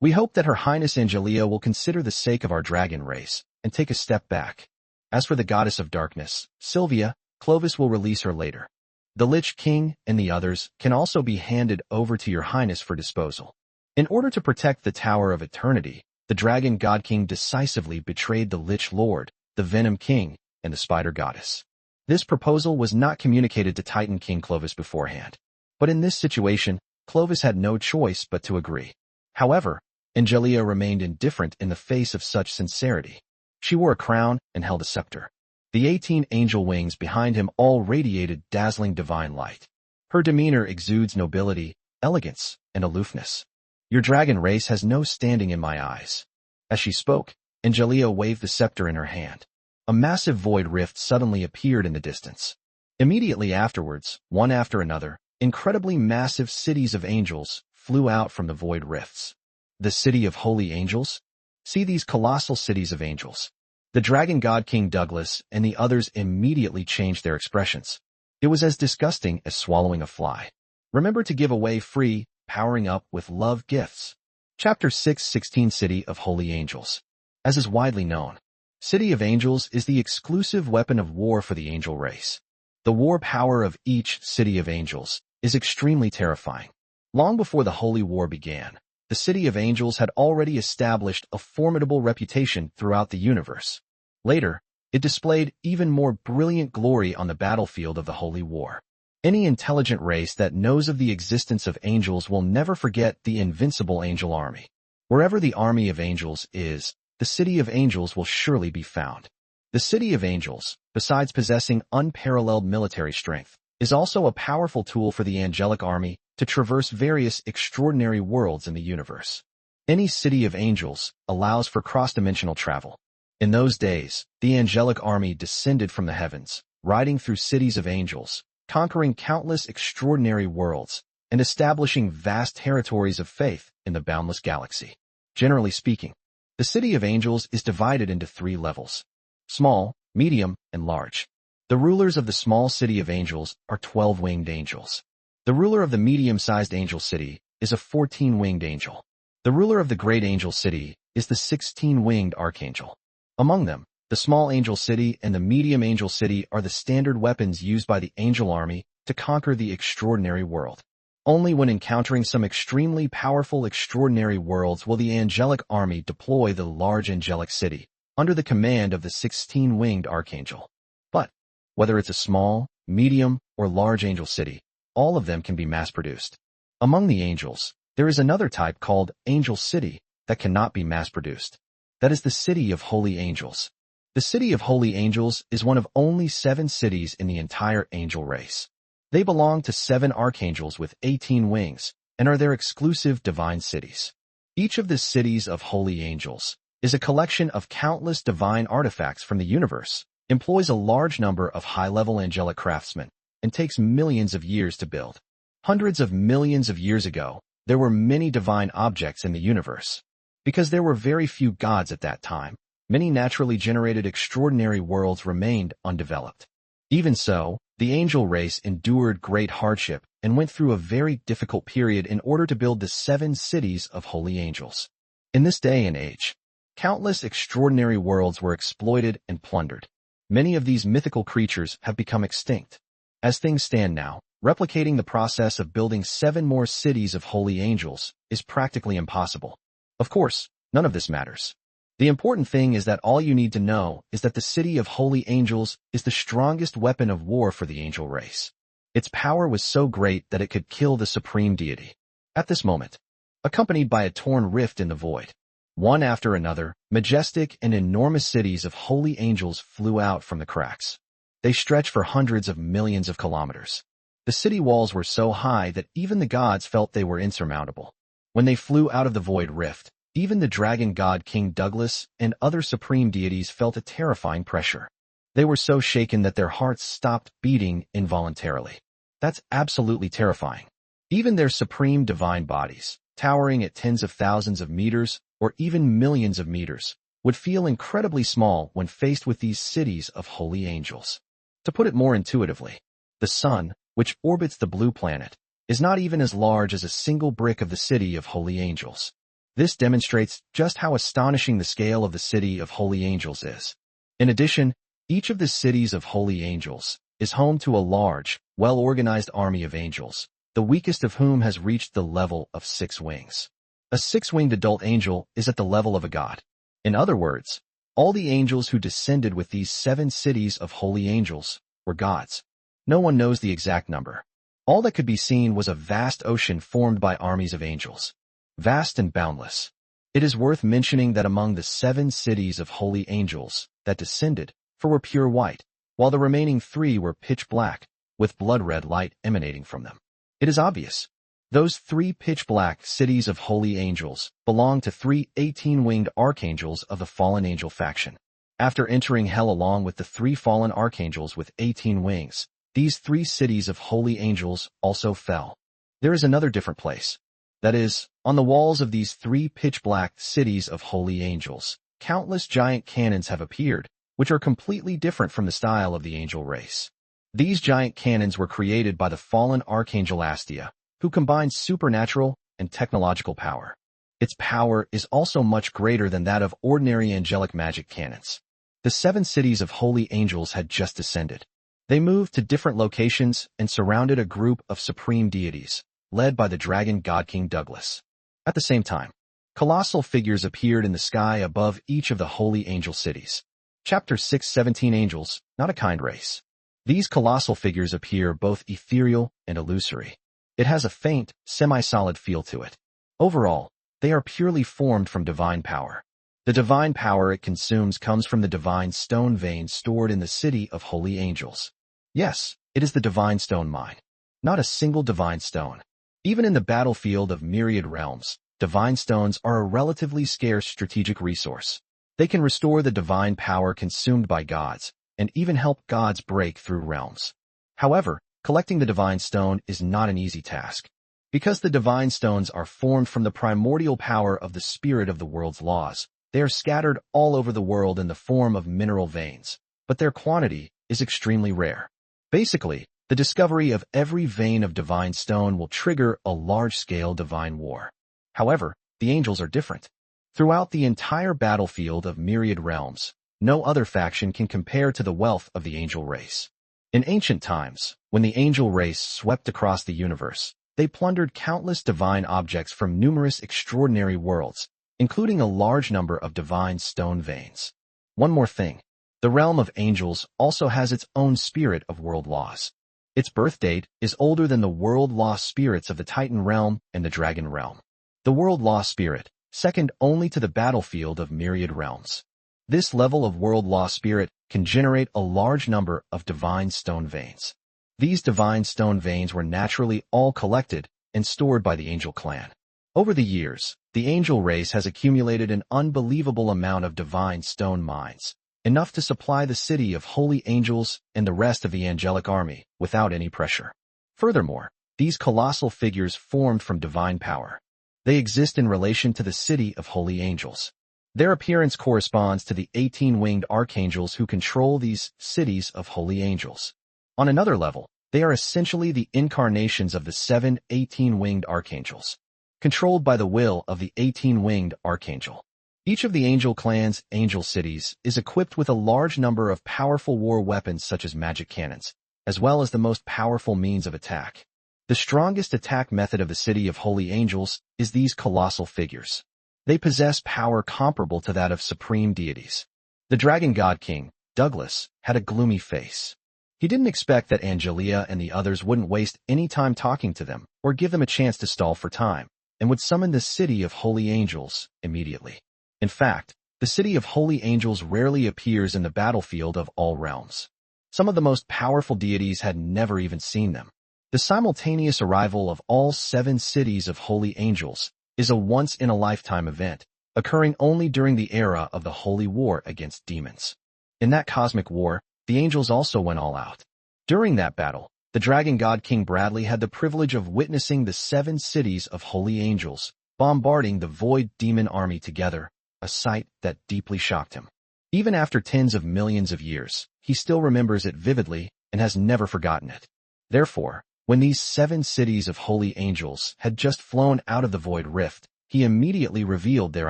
We hope that Her Highness Angelia will consider the sake of our dragon race and take a step back. As for the goddess of darkness, Sylvia, Clovis will release her later. The Lich King and the others can also be handed over to your highness for disposal. In order to protect the Tower of Eternity, the Dragon God King decisively betrayed the Lich Lord, the Venom King, and the Spider Goddess. This proposal was not communicated to Titan King Clovis beforehand. But in this situation, Clovis had no choice but to agree. However, Angelia remained indifferent in the face of such sincerity. She wore a crown and held a scepter. The 18 angel wings behind him all radiated dazzling divine light. Her demeanor exudes nobility, elegance, and aloofness. Your dragon race has no standing in my eyes. As she spoke, Angelia waved the scepter in her hand. A massive void rift suddenly appeared in the distance. Immediately afterwards, one after another, incredibly massive cities of angels flew out from the void rifts. The city of holy angels? See these colossal cities of angels. The dragon god King Douglas and the others immediately changed their expressions. It was as disgusting as swallowing a fly. Remember to give away free, powering up with love gifts. Chapter 6:16 City of Holy Angels. As is widely known, City of Angels is the exclusive weapon of war for the angel race. The war power of each City of Angels is extremely terrifying. Long before the Holy War began, the City of Angels had already established a formidable reputation throughout the universe. Later, it displayed even more brilliant glory on the battlefield of the Holy War. Any intelligent race that knows of the existence of angels will never forget the invincible angel army. Wherever the army of angels is, the City of Angels will surely be found. The City of Angels, besides possessing unparalleled military strength, is also a powerful tool for the angelic army to traverse various extraordinary worlds in the universe. Any City of Angels allows for cross-dimensional travel. In those days, the angelic army descended from the heavens, riding through cities of angels, conquering countless extraordinary worlds, and establishing vast territories of faith in the boundless galaxy. Generally speaking, the City of Angels is divided into 3 levels: small, medium, and large. The rulers of the small City of Angels are 12-winged angels. The ruler of the medium-sized angel city is a 14-winged angel. The ruler of the great angel city is the 16-winged archangel. Among them, the small angel city and the medium angel city are the standard weapons used by the angel army to conquer the extraordinary world. Only when encountering some extremely powerful extraordinary worlds will the angelic army deploy the large angelic city under the command of the 16-winged archangel. But, whether it's a small, medium, or large angel city, all of them can be mass-produced. Among the angels, there is another type called angel city that cannot be mass-produced. That is the City of Holy Angels. The City of Holy Angels is one of only 7 cities in the entire angel race. They belong to 7 archangels with 18 wings and are their exclusive divine cities. Each of the cities of holy angels is a collection of countless divine artifacts from the universe, employs a large number of high-level angelic craftsmen, and takes millions of years to build. Hundreds of millions of years ago, there were many divine objects in the universe. Because there were very few gods at that time, many naturally generated extraordinary worlds remained undeveloped. Even so, the angel race endured great hardship and went through a very difficult period in order to build the 7 cities of holy angels. In this day and age, countless extraordinary worlds were exploited and plundered. Many of these mythical creatures have become extinct. As things stand now, replicating the process of building 7 more cities of holy angels is practically impossible. Of course, none of this matters. The important thing is that all you need to know is that the City of Holy Angels is the strongest weapon of war for the angel race. Its power was so great that it could kill the supreme deity. At this moment, accompanied by a torn rift in the void, one after another, majestic and enormous cities of holy angels flew out from the cracks. They stretched for hundreds of millions of kilometers. The city walls were so high that even the gods felt they were insurmountable. When they flew out of the void rift, even the dragon god King Douglas and other supreme deities felt a terrifying pressure. They were so shaken that their hearts stopped beating involuntarily. That's absolutely terrifying. Even their supreme divine bodies, towering at tens of thousands of meters or even millions of meters, would feel incredibly small when faced with these cities of holy angels. To put it more intuitively, the sun, which orbits the blue planet, is not even as large as a single brick of the City of Holy Angels. This demonstrates just how astonishing the scale of the city of holy angels is. In addition, each of the cities of holy angels is home to a large, well-organized army of angels, the weakest of whom has reached the level of 6 wings. A 6-winged adult angel is at the level of a god. In other words, all the angels who descended with these 7 cities of holy angels were gods. No one knows the exact number. All that could be seen was a vast ocean formed by armies of angels. Vast and boundless. It is worth mentioning that among the 7 cities of holy angels that descended, 4 were pure white, while the remaining 3 were pitch black, with blood-red light emanating from them. It is obvious. Those 3 pitch-black cities of holy angels belong to 3 18-winged archangels of the fallen angel faction. After entering hell along with the 3 fallen archangels with 18 wings, these 3 cities of holy angels also fell. There is another different place. That is, on the walls of these 3 pitch-black cities of holy angels, countless giant cannons have appeared, which are completely different from the style of the angel race. These giant cannons were created by the fallen archangel Astia, who combines supernatural and technological power. Its power is also much greater than that of ordinary angelic magic cannons. The 7 cities of holy angels had just descended. They moved to different locations and surrounded a group of supreme deities, led by the dragon god King Douglas. At the same time, colossal figures appeared in the sky above each of the holy angel cities. Chapter 6 17 Angels, Not a Kind Race. These colossal figures appear both ethereal and illusory. It has a faint, semi-solid feel to it. Overall, they are purely formed from divine power. The divine power it consumes comes from the divine stone veins stored in the city of holy angels. Yes, it is the divine stone mine. Not a single divine stone. Even in the battlefield of myriad realms, divine stones are a relatively scarce strategic resource. They can restore the divine power consumed by gods, and even help gods break through realms. However, collecting the divine stone is not an easy task. Because the divine stones are formed from the primordial power of the spirit of the world's laws, they are scattered all over the world in the form of mineral veins, but their quantity is extremely rare. Basically, the discovery of every vein of divine stone will trigger a large-scale divine war. However, the angels are different. Throughout the entire battlefield of myriad realms, no other faction can compare to the wealth of the angel race. In ancient times, when the angel race swept across the universe, they plundered countless divine objects from numerous extraordinary worlds, including a large number of divine stone veins. One more thing. The realm of angels also has its own spirit of world laws. Its birth date is older than the world law spirits of the Titan realm and the Dragon realm. The world law spirit, second only to the battlefield of myriad realms. This level of world law spirit can generate a large number of divine stone veins. These divine stone veins were naturally all collected and stored by the angel clan. Over the years, the angel race has accumulated an unbelievable amount of divine stone mines, enough to supply the city of holy angels and the rest of the angelic army without any pressure. Furthermore, these colossal figures formed from divine power. They exist in relation to the city of holy angels. Their appearance corresponds to the 18-winged archangels who control these cities of holy angels. On another level, they are essentially the incarnations of the 7 18-winged archangels, controlled by the will of the 18-winged archangel. Each of the angel clans' angel cities is equipped with a large number of powerful war weapons such as magic cannons, as well as the most powerful means of attack. The strongest attack method of the city of holy angels is these colossal figures. They possess power comparable to that of supreme deities. The dragon god king, Douglas, had a gloomy face. He didn't expect that Angelia and the others wouldn't waste any time talking to them or give them a chance to stall for time, and would summon the city of holy angels immediately. In fact, the city of holy angels rarely appears in the battlefield of all realms. Some of the most powerful deities had never even seen them. The simultaneous arrival of all 7 cities of holy angels is a once-in-a-lifetime event, occurring only during the era of the holy war against demons. In that cosmic war, the angels also went all out. During that battle, the dragon god King Bradley had the privilege of witnessing the 7 cities of holy angels bombarding the void demon army together, a sight that deeply shocked him. Even after tens of millions of years, he still remembers it vividly and has never forgotten it. Therefore, when these 7 cities of holy angels had just flown out of the void rift, he immediately revealed their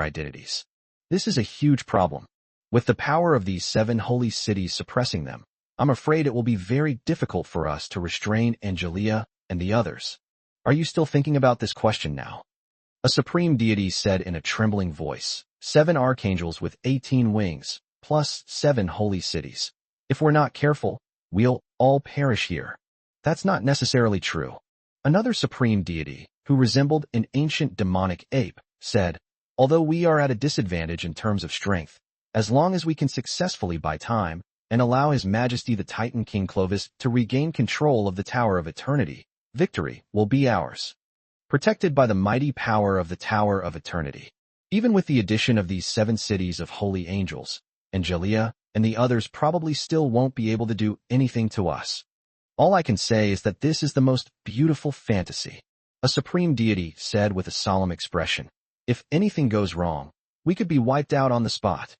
identities. This is a huge problem. With the power of these 7 holy cities suppressing them, I'm afraid it will be very difficult for us to restrain Angelia and the others. Are you still thinking about this question now? A supreme deity said in a trembling voice, 7 archangels with 18 wings, plus 7 holy cities. If we're not careful, we'll all perish here. That's not necessarily true. Another supreme deity, who resembled an ancient demonic ape, said, although we are at a disadvantage in terms of strength, as long as we can successfully buy time and allow His Majesty the Titan King Clovis to regain control of the Tower of Eternity, victory will be ours. Protected by the mighty power of the Tower of Eternity. Even with the addition of these 7 cities of holy angels, Angelia and the others probably still won't be able to do anything to us. All I can say is that this is the most beautiful fantasy. A supreme deity said with a solemn expression, if anything goes wrong, we could be wiped out on the spot.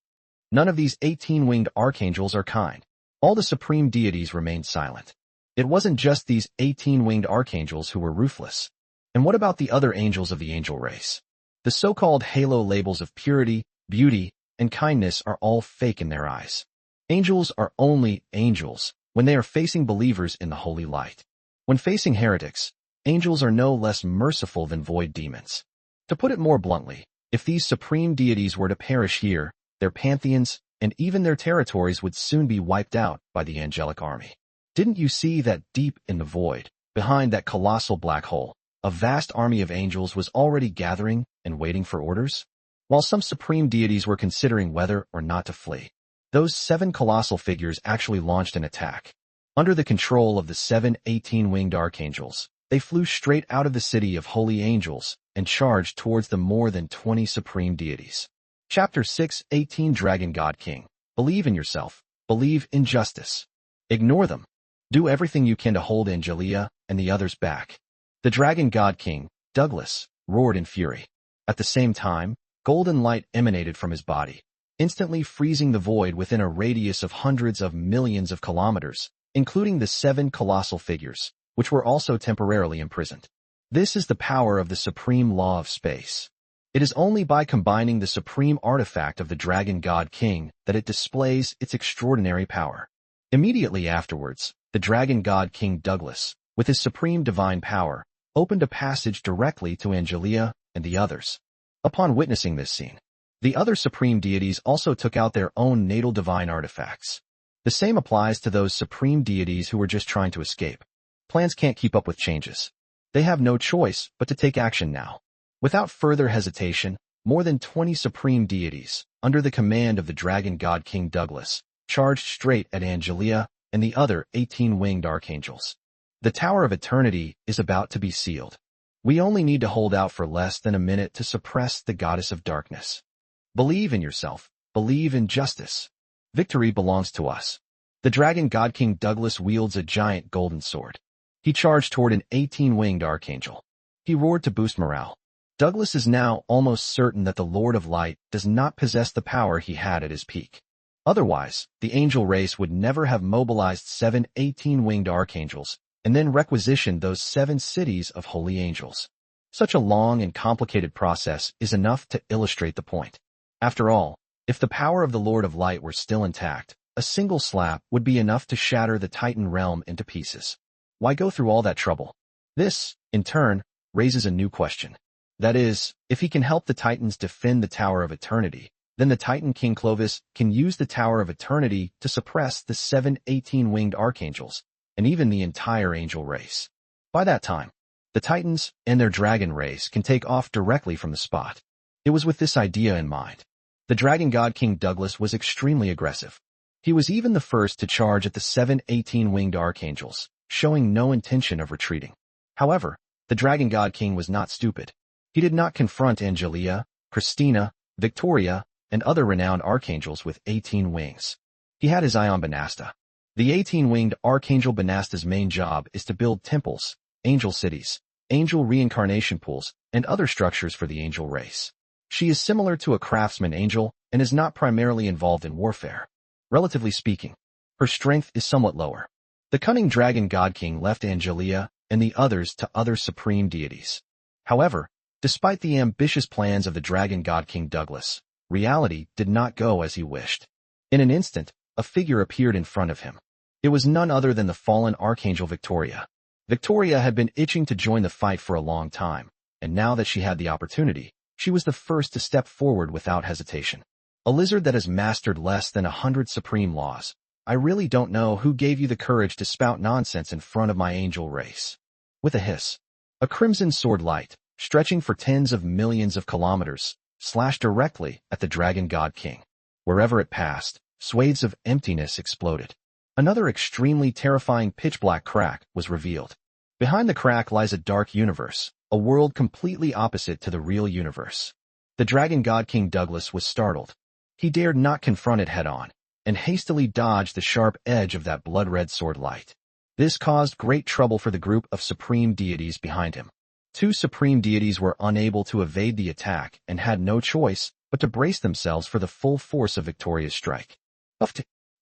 None of these 18-winged archangels are kind. All the supreme deities remained silent. It wasn't just these 18-winged archangels who were ruthless. And what about the other angels of the angel race? The so-called halo labels of purity, beauty, and kindness are all fake in their eyes. Angels are only angels when they are facing believers in the holy light. When facing heretics, angels are no less merciful than void demons. To put it more bluntly, if these supreme deities were to perish here, their pantheons and even their territories would soon be wiped out by the angelic army. Didn't you see that deep in the void, behind that colossal black hole, a vast army of angels was already gathering and waiting for orders? While some supreme deities were considering whether or not to flee, those 7 colossal figures actually launched an attack. Under the control of the 7 18-winged archangels, they flew straight out of the city of holy angels and charged towards the more than 20 supreme deities. Chapter 6, 18 Dragon God King. Believe in yourself. Believe in justice. Ignore them. Do everything you can to hold Angelia and the others back. The Dragon God King, Douglas, roared in fury. At the same time, golden light emanated from his body, instantly freezing the void within a radius of hundreds of millions of kilometers, including the 7 colossal figures, which were also temporarily imprisoned. This is the power of the supreme law of space. It is only by combining the supreme artifact of the Dragon God King that it displays its extraordinary power. Immediately afterwards, the Dragon God King Douglas, with his supreme divine power, opened a passage directly to Angelia and the others. Upon witnessing this scene, the other supreme deities also took out their own natal divine artifacts. The same applies to those supreme deities who were just trying to escape. Plans can't keep up with changes. They have no choice but to take action now. Without further hesitation, more than 20 supreme deities, under the command of the Dragon God King Douglas, charged straight at Angelia and the other 18-winged archangels. The Tower of Eternity is about to be sealed. We only need to hold out for less than a minute to suppress the goddess of darkness. Believe in yourself. Believe in justice. Victory belongs to us. The Dragon God King Douglas wields a giant golden sword. He charged toward an 18-winged archangel. He roared to boost morale. Douglas is now almost certain that the Lord of Light does not possess the power he had at his peak. Otherwise, the angel race would never have mobilized 7 18-winged archangels and then requisitioned those 7 cities of holy angels. Such a long and complicated process is enough to illustrate the point. After all, if the power of the Lord of Light were still intact, a single slap would be enough to shatter the Titan realm into pieces. Why go through all that trouble? This, in turn, raises a new question. That is, if he can help the Titans defend the Tower of Eternity, then the Titan King Clovis can use the Tower of Eternity to suppress the 7 18-winged archangels and even the entire angel race. By that time, the Titans and their dragon race can take off directly from the spot. It was with this idea in mind. The Dragon God King Douglas was extremely aggressive. He was even the first to charge at the 7 18-winged archangels, showing no intention of retreating. However, the Dragon God King was not stupid. He did not confront Angelia, Christina, Victoria, and other renowned archangels with 18 wings. He had his eye on Banasta. The 18-winged Archangel Banasta's main job is to build temples, angel cities, angel reincarnation pools, and other structures for the angel race. She is similar to a craftsman angel and is not primarily involved in warfare. Relatively speaking, her strength is somewhat lower. The cunning Dragon God King left Angelia and the others to other supreme deities. However, Despite the ambitious plans of the dragon god King Douglas, reality did not go as he wished. In an instant, a figure appeared in front of him. It was none other than the fallen archangel Victoria. Victoria had been itching to join the fight for a long time, and now that she had the opportunity, she was the first to step forward without hesitation. A lizard that has mastered less than 100 supreme laws. I really don't know who gave you the courage to spout nonsense in front of my angel race. With a hiss, a crimson sword light, stretching for tens of millions of kilometers, slashed directly at the dragon god king. Wherever it passed, swathes of emptiness exploded. Another extremely terrifying pitch-black crack was revealed. Behind the crack lies a dark universe, a world completely opposite to the real universe. The dragon god King Douglas was startled. He dared not confront it head-on, and hastily dodged the sharp edge of that blood-red sword light. This caused great trouble for the group of supreme deities behind him. Two supreme deities were unable to evade the attack and had no choice but to brace themselves for the full force of Victoria's strike.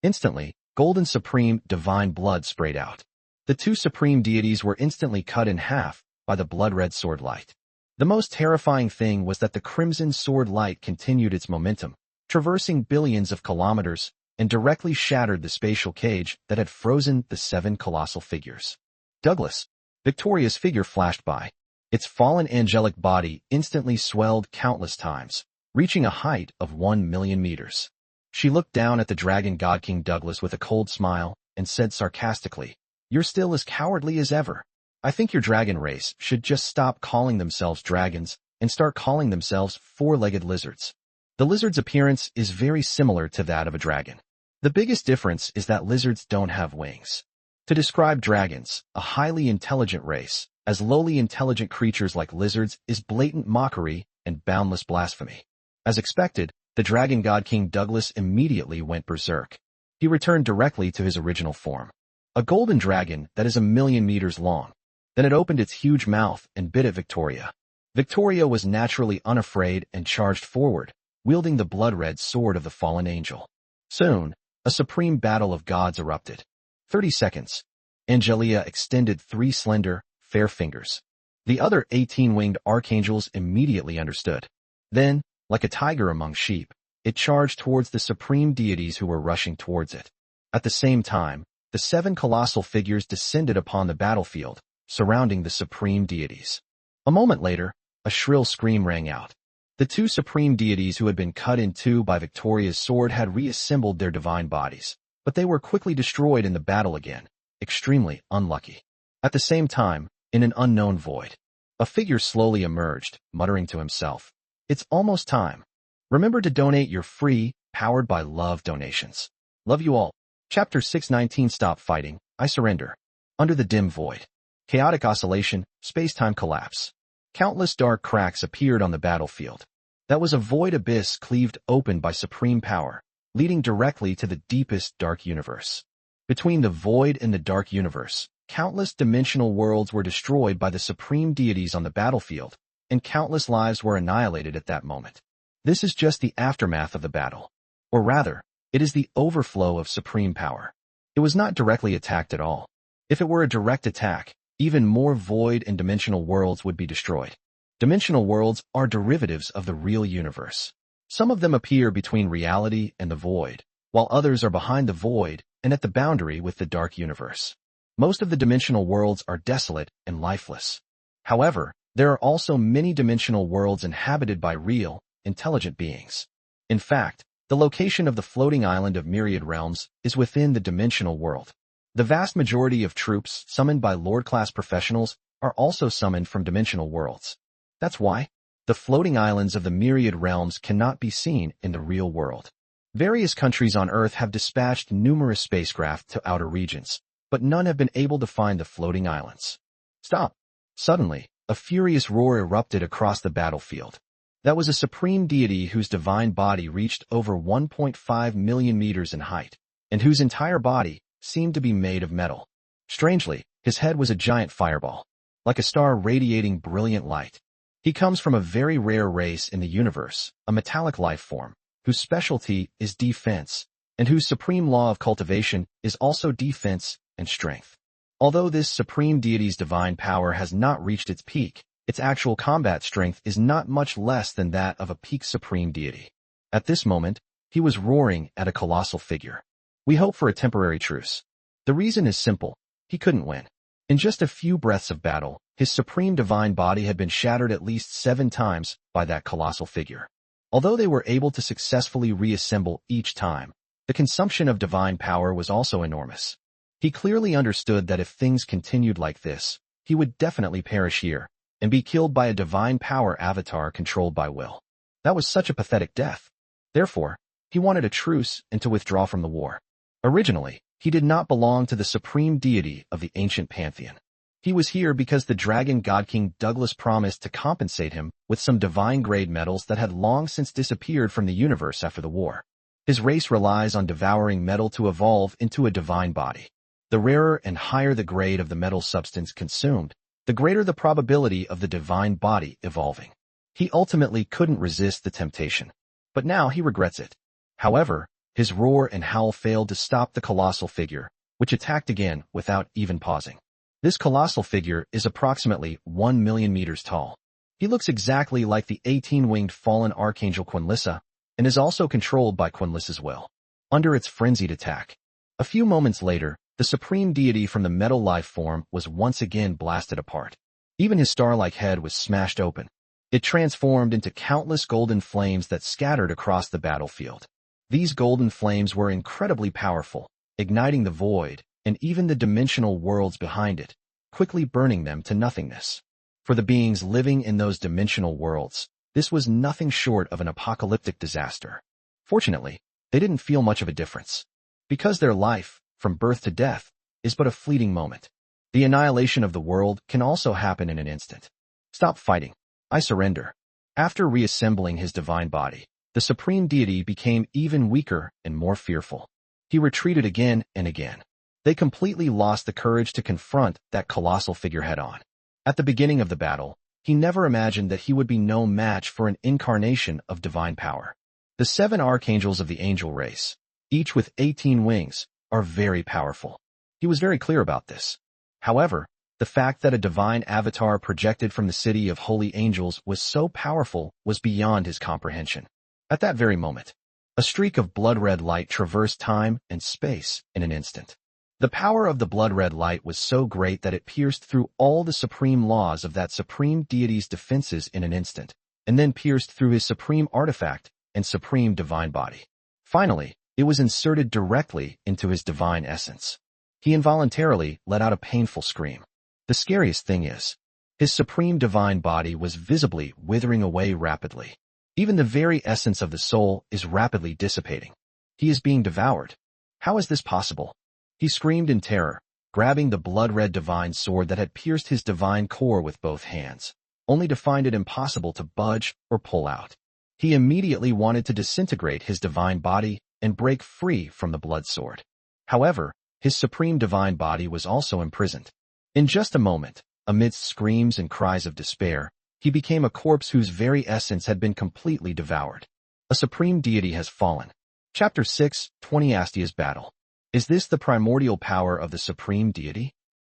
Instantly, golden supreme divine blood sprayed out. The two supreme deities were instantly cut in half by the blood-red sword light. The most terrifying thing was that the crimson sword light continued its momentum, traversing billions of kilometers, and directly shattered the spatial cage that had frozen the 7 colossal figures. Douglas. Victoria's figure flashed by. Its fallen angelic body instantly swelled countless times, reaching a height of 1 million meters. She looked down at the dragon god King Douglas with a cold smile and said sarcastically, "You're still as cowardly as ever. I think your dragon race should just stop calling themselves dragons and start calling themselves four-legged lizards." The lizard's appearance is very similar to that of a dragon. The biggest difference is that lizards don't have wings. To describe dragons, a highly intelligent race, as lowly intelligent creatures like lizards is blatant mockery and boundless blasphemy. As expected, the dragon god King Douglas immediately went berserk. He returned directly to his original form. A golden dragon that is 1 million meters long. Then it opened its huge mouth and bit at Victoria. Victoria was naturally unafraid and charged forward, wielding the blood-red sword of the fallen angel. Soon, a supreme battle of gods erupted. 30 seconds. Angelia extended 3 slender, fair fingers. The other 18-winged archangels immediately understood. Then, like a tiger among sheep, it charged towards the supreme deities who were rushing towards it. At the same time, the 7 colossal figures descended upon the battlefield, surrounding the supreme deities. A moment later, a shrill scream rang out. The 2 supreme deities who had been cut in two by Victoria's sword had reassembled their divine bodies, but they were quickly destroyed in the battle again, extremely unlucky. At the same time, in an unknown void, a figure slowly emerged, muttering to himself, "It's almost time. Remember to donate your free, powered by love donations. Love you all." Chapter 619. Stop fighting, I surrender. Under the dim void. Chaotic oscillation, space-time collapse. Countless dark cracks appeared on the battlefield. That was a void abyss cleaved open by supreme power, leading directly to the deepest dark universe. Between the void and the dark universe, countless dimensional worlds were destroyed by the supreme deities on the battlefield, and countless lives were annihilated at that moment. This is just the aftermath of the battle. Or rather, it is the overflow of supreme power. It was not directly attacked at all. If it were a direct attack, even more void and dimensional worlds would be destroyed. Dimensional worlds are derivatives of the real universe. Some of them appear between reality and the void, while others are behind the void and at the boundary with the dark universe. Most of the dimensional worlds are desolate and lifeless. However, there are also many dimensional worlds inhabited by real, intelligent beings. In fact, the location of the floating island of Myriad Realms is within the dimensional world. The vast majority of troops summoned by Lord-class professionals are also summoned from dimensional worlds. That's why the floating islands of the Myriad Realms cannot be seen in the real world. Various countries on Earth have dispatched numerous spacecraft to outer regions, but none have been able to find the floating islands. Stop! Suddenly, a furious roar erupted across the battlefield. That was a supreme deity whose divine body reached over 1.5 million meters in height, and whose entire body seemed to be made of metal. Strangely, his head was a giant fireball, like a star radiating brilliant light. He comes from a very rare race in the universe, a metallic life form, whose specialty is defense, and whose supreme law of cultivation is also defense and strength. Although this supreme deity's divine power has not reached its peak, its actual combat strength is not much less than that of a peak supreme deity. At this moment, he was roaring at a colossal figure. We hope for a temporary truce. The reason is simple. He couldn't win. In just a few breaths of battle, his supreme divine body had been shattered at least 7 times by that colossal figure. Although they were able to successfully reassemble each time, the consumption of divine power was also enormous. He clearly understood that if things continued like this, he would definitely perish here and be killed by a divine power avatar controlled by will. That was such a pathetic death. Therefore, he wanted a truce and to withdraw from the war. Originally, he did not belong to the supreme deity of the ancient pantheon. He was here because the dragon god King Douglas promised to compensate him with some divine-grade metals that had long since disappeared from the universe after the war. His race relies on devouring metal to evolve into a divine body. The rarer and higher the grade of the metal substance consumed, the greater the probability of the divine body evolving. He ultimately couldn't resist the temptation. But now he regrets it. However, his roar and howl failed to stop the colossal figure, which attacked again without even pausing. This colossal figure is approximately 1 million meters tall. He looks exactly like the 18-winged fallen archangel Quinnissa, and is also controlled by Quinnissa's will. Under its frenzied attack, a few moments later, the supreme deity from the metal life form was once again blasted apart. Even his star-like head was smashed open. It transformed into countless golden flames that scattered across the battlefield. These golden flames were incredibly powerful, igniting the void and even the dimensional worlds behind it, quickly burning them to nothingness. For the beings living in those dimensional worlds, this was nothing short of an apocalyptic disaster. Fortunately, they didn't feel much of a difference. Because their life, from birth to death, is but a fleeting moment. The annihilation of the world can also happen in an instant. Stop fighting. I surrender. After reassembling his divine body, the supreme deity became even weaker and more fearful. He retreated again and again. They completely lost the courage to confront that colossal figure head-on. At the beginning of the battle, he never imagined that he would be no match for an incarnation of divine power. The 7 archangels of the angel race, each with 18 wings, are very powerful. He was very clear about this. However, the fact that a divine avatar projected from the city of holy angels was so powerful was beyond his comprehension. At that very moment, a streak of blood-red light traversed time and space in an instant. The power of the blood-red light was so great that it pierced through all the supreme laws of that supreme deity's defenses in an instant, and then pierced through his supreme artifact and supreme divine body. Finally, it was inserted directly into his divine essence. He involuntarily let out a painful scream. The scariest thing is, his supreme divine body was visibly withering away rapidly. Even the very essence of the soul is rapidly dissipating. He is being devoured. How is this possible? He screamed in terror, grabbing the blood-red divine sword that had pierced his divine core with both hands, only to find it impossible to budge or pull out. He immediately wanted to disintegrate his divine body and break free from the blood sword. However, his supreme divine body was also imprisoned. In just a moment, amidst screams and cries of despair, he became a corpse whose very essence had been completely devoured. A supreme deity has fallen. Chapter 6, 20 Astia's Battle. Is this the primordial power of the supreme deity?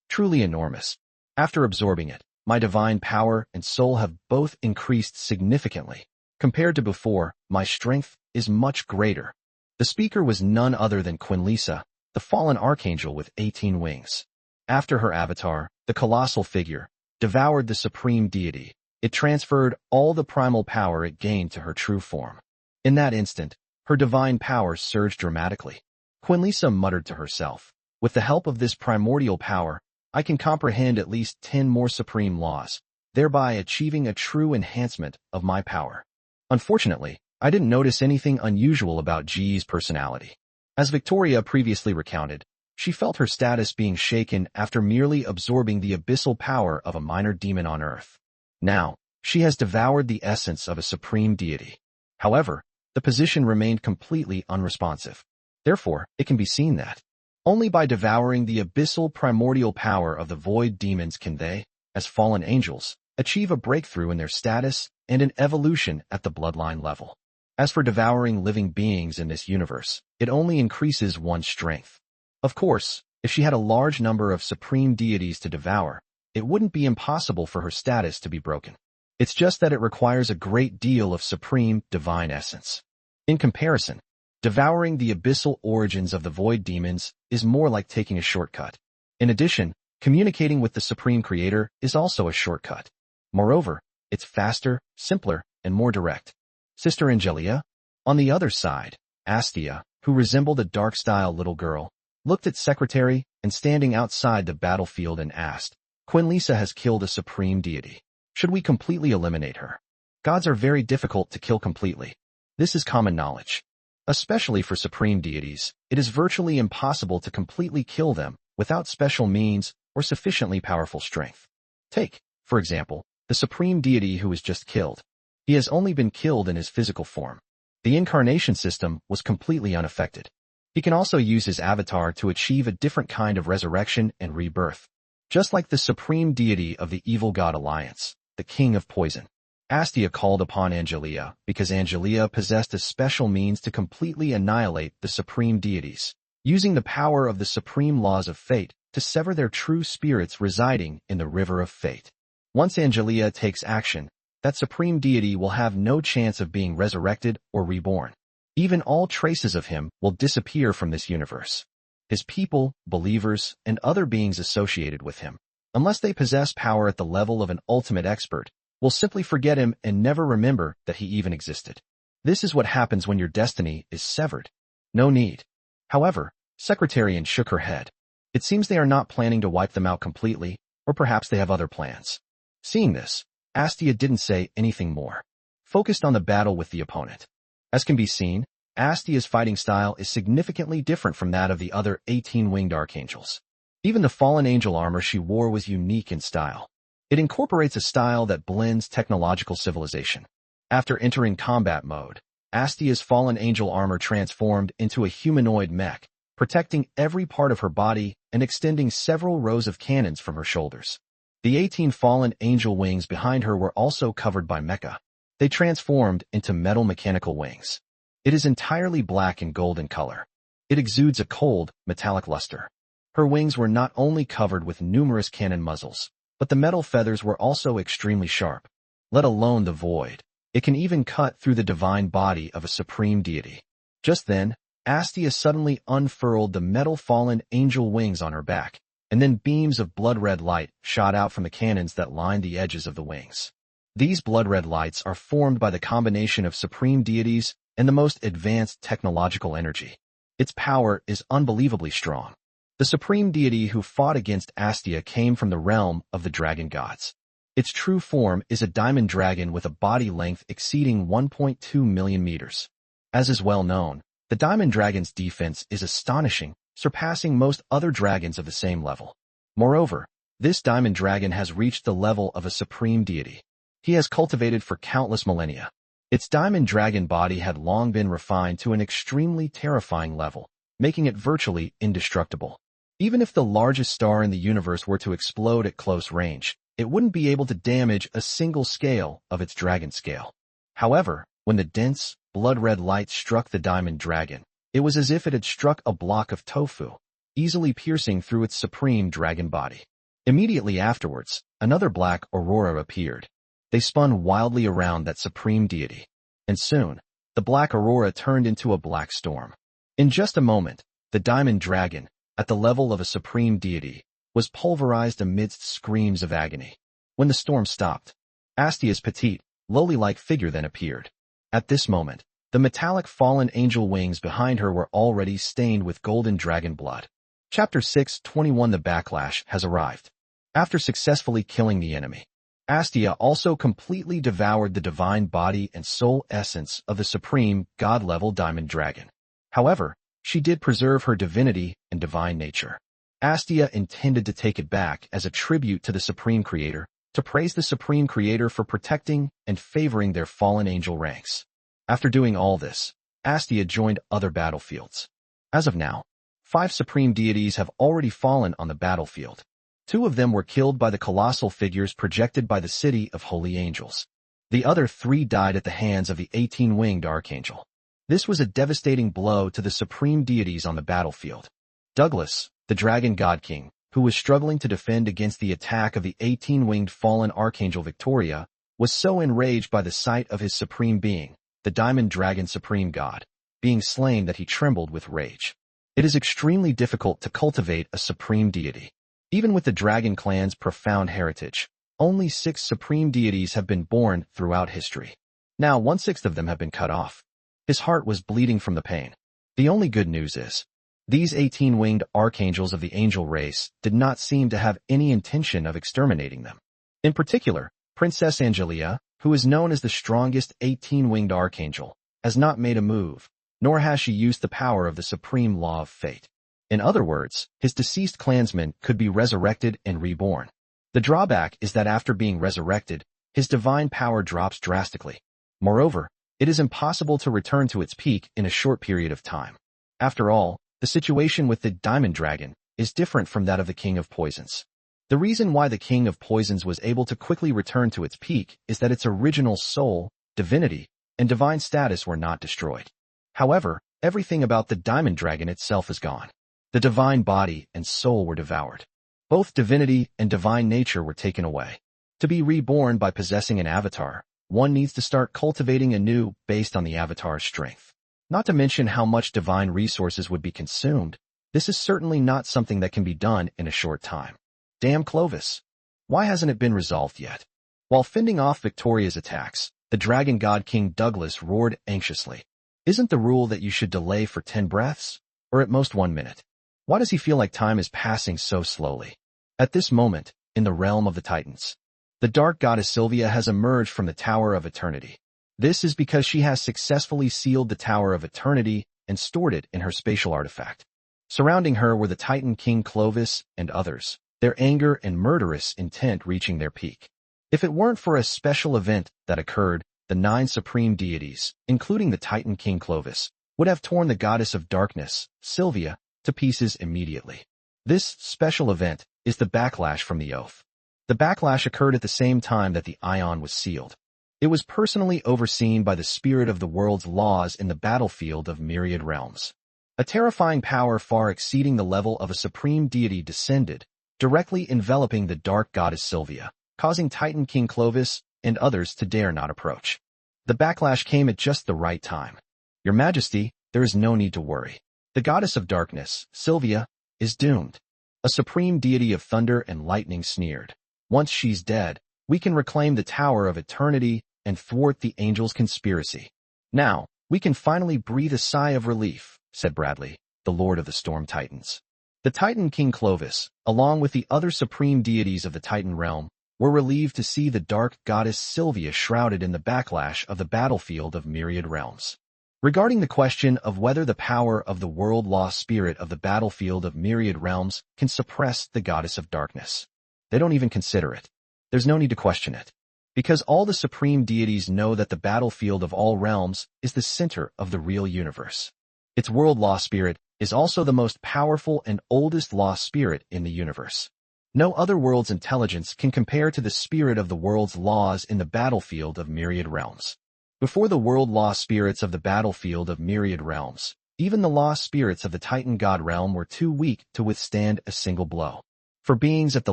Truly enormous. After absorbing it, my divine power and soul have both increased significantly. Compared to before, my strength is much greater. The speaker was none other than Quinnissa, the fallen archangel with 18 wings. After her avatar, the colossal figure, devoured the supreme deity, it transferred all the primal power it gained to her true form. In that instant, her divine power surged dramatically. Quinnissa muttered to herself, with the help of this primordial power, I can comprehend at least 10 more supreme laws, thereby achieving a true enhancement of my power. Unfortunately, I didn't notice anything unusual about Ji's personality. As Victoria previously recounted, she felt her status being shaken after merely absorbing the abyssal power of a minor demon on Earth. Now, she has devoured the essence of a supreme deity. However, the position remained completely unresponsive. Therefore, it can be seen that only by devouring the abyssal primordial power of the void demons can they, as fallen angels, achieve a breakthrough in their status and an evolution at the bloodline level. As for devouring living beings in this universe, it only increases one's strength. Of course, if she had a large number of supreme deities to devour, it wouldn't be impossible for her status to be broken. It's just that it requires a great deal of supreme, divine essence. In comparison, devouring the abyssal origins of the void demons is more like taking a shortcut. In addition, communicating with the Supreme Creator is also a shortcut. Moreover, it's faster, simpler, and more direct. Sister Angelia? On the other side, Astia, who resembled a dark-style little girl, looked at Secretary and standing outside the battlefield and asked, Quinnissa has killed a supreme deity. Should we completely eliminate her? Gods are very difficult to kill completely. This is common knowledge. Especially for supreme deities, it is virtually impossible to completely kill them without special means or sufficiently powerful strength. Take, for example, the supreme deity who was just killed. He has only been killed in his physical form. The incarnation system was completely unaffected. He can also use his avatar to achieve a different kind of resurrection and rebirth. Just like the supreme deity of the evil god alliance, the king of poison. Astia called upon Angelia because Angelia possessed a special means to completely annihilate the supreme deities, using the power of the supreme laws of fate to sever their true spirits residing in the river of fate. Once Angelia takes action, that supreme deity will have no chance of being resurrected or reborn. Even all traces of him will disappear from this universe. His people, believers, and other beings associated with him, unless they possess power at the level of an ultimate expert, will simply forget him and never remember that he even existed. This is what happens when your destiny is severed. No need. However, Secretarian shook her head. It seems they are not planning to wipe them out completely, or perhaps they have other plans. Seeing this, Astia didn't say anything more, focused on the battle with the opponent. As can be seen, Astia's fighting style is significantly different from that of the other 18 winged archangels. Even the fallen angel armor she wore was unique in style. It incorporates a style that blends technological civilization. After entering combat mode, Astia's fallen angel armor transformed into a humanoid mech, protecting every part of her body and extending several rows of cannons from her shoulders. The 18 fallen angel wings behind her were also covered by mecha. They transformed into metal mechanical wings. It is entirely black and gold in color. It exudes a cold, metallic luster. Her wings were not only covered with numerous cannon muzzles, but the metal feathers were also extremely sharp. Let alone the void. It can even cut through the divine body of a supreme deity. Just then, Astia suddenly unfurled the metal fallen angel wings on her back, and then beams of blood-red light shot out from the cannons that lined the edges of the wings. These blood-red lights are formed by the combination of supreme deities and the most advanced technological energy. Its power is unbelievably strong. The supreme deity who fought against Astia came from the realm of the dragon gods. Its true form is a diamond dragon with a body length exceeding 1.2 million meters. As is well known, the diamond dragon's defense is astonishing, surpassing most other dragons of the same level. Moreover, this diamond dragon has reached the level of a supreme deity. He has cultivated for countless millennia. Its diamond dragon body had long been refined to an extremely terrifying level, making it virtually indestructible. Even if the largest star in the universe were to explode at close range, it wouldn't be able to damage a single scale of its dragon scale. However, when the dense, blood-red light struck the diamond dragon, it was as if it had struck a block of tofu, easily piercing through its supreme dragon body. Immediately afterwards, another black aurora appeared. They spun wildly around that supreme deity, and soon, the black aurora turned into a black storm. In just a moment, the diamond dragon, at the level of a supreme deity, was pulverized amidst screams of agony. When the storm stopped, Astia's petite, lowly-like figure then appeared. At this moment, the metallic fallen angel wings behind her were already stained with golden dragon blood. Chapter 6:21 The backlash has arrived. After successfully killing the enemy, Astia also completely devoured the divine body and soul essence of the supreme, god-level diamond dragon. However, she did preserve her divinity and divine nature. Astia intended to take it back as a tribute to the Supreme Creator, to praise the Supreme Creator for protecting and favoring their fallen angel ranks. After doing all this, Astia joined other battlefields. As of now, 5 supreme deities have already fallen on the battlefield. 2 of them were killed by the colossal figures projected by the city of holy angels. The other 3 died at the hands of the 18-winged archangel. This was a devastating blow to the supreme deities on the battlefield. Douglas, the dragon god king, who was struggling to defend against the attack of the 18-winged fallen archangel Victoria, was so enraged by the sight of his supreme being, the diamond dragon supreme god, being slain that he trembled with rage. It is extremely difficult to cultivate a supreme deity. Even with the dragon clan's profound heritage, only 6 supreme deities have been born throughout history. Now 1/6 of them have been cut off. His heart was bleeding from the pain. The only good news is, these 18-winged archangels of the angel race did not seem to have any intention of exterminating them. In particular, Princess Angelia, who is known as the strongest 18-winged archangel, has not made a move, nor has she used the power of the supreme law of fate. In other words, his deceased clansmen could be resurrected and reborn. The drawback is that after being resurrected, his divine power drops drastically. Moreover, it is impossible to return to its peak in a short period of time. After all, the situation with the Diamond Dragon is different from that of the King of Poisons. The reason why the King of Poisons was able to quickly return to its peak is that its original soul, divinity, and divine status were not destroyed. However, everything about the Diamond Dragon itself is gone. The divine body and soul were devoured. Both divinity and divine nature were taken away. To be reborn by possessing an avatar, one needs to start cultivating anew based on the avatar's strength. Not to mention how much divine resources would be consumed, this is certainly not something that can be done in a short time. Damn Clovis! Why hasn't it been resolved yet? While fending off Victoria's attacks, the dragon god King Douglas roared anxiously. Isn't the rule that you should delay for 10 breaths? Or at most 1 minute? Why does he feel like time is passing so slowly? At this moment, in the realm of the Titans, the dark goddess Sylvia has emerged from the Tower of Eternity. This is because she has successfully sealed the Tower of Eternity and stored it in her spatial artifact. Surrounding her were the Titan King Clovis and others, their anger and murderous intent reaching their peak. If it weren't for a special event that occurred, the 9 supreme deities, including the Titan King Clovis, would have torn the goddess of darkness, Sylvia, to pieces immediately. This special event is the backlash from the oath. The backlash occurred at the same time that the Ion was sealed. It was personally overseen by the spirit of the world's laws in the battlefield of myriad realms. A terrifying power far exceeding the level of a supreme deity descended, directly enveloping the dark goddess Sylvia, causing Titan King Clovis and others to dare not approach. The backlash came at just the right time. Your Majesty, there is no need to worry. The goddess of darkness, Sylvia, is doomed. A supreme deity of thunder and lightning sneered. Once she's dead, we can reclaim the Tower of Eternity and thwart the angels' conspiracy. Now, we can finally breathe a sigh of relief, said Bradley, the Lord of the Storm Titans. The Titan King Clovis, along with the other supreme deities of the Titan realm, were relieved to see the dark goddess Sylvia shrouded in the backlash of the battlefield of myriad realms. Regarding the question of whether the power of the world-lost spirit of the battlefield of myriad realms can suppress the goddess of darkness, they don't even consider it. There's no need to question it. Because all the supreme deities know that the battlefield of all realms is the center of the real universe. Its world-lost spirit is also the most powerful and oldest lost spirit in the universe. No other world's intelligence can compare to the spirit of the world's laws in the battlefield of myriad realms. Before the world-lost spirits of the battlefield of myriad realms, even the lost spirits of the Titan God realm were too weak to withstand a single blow. For beings at the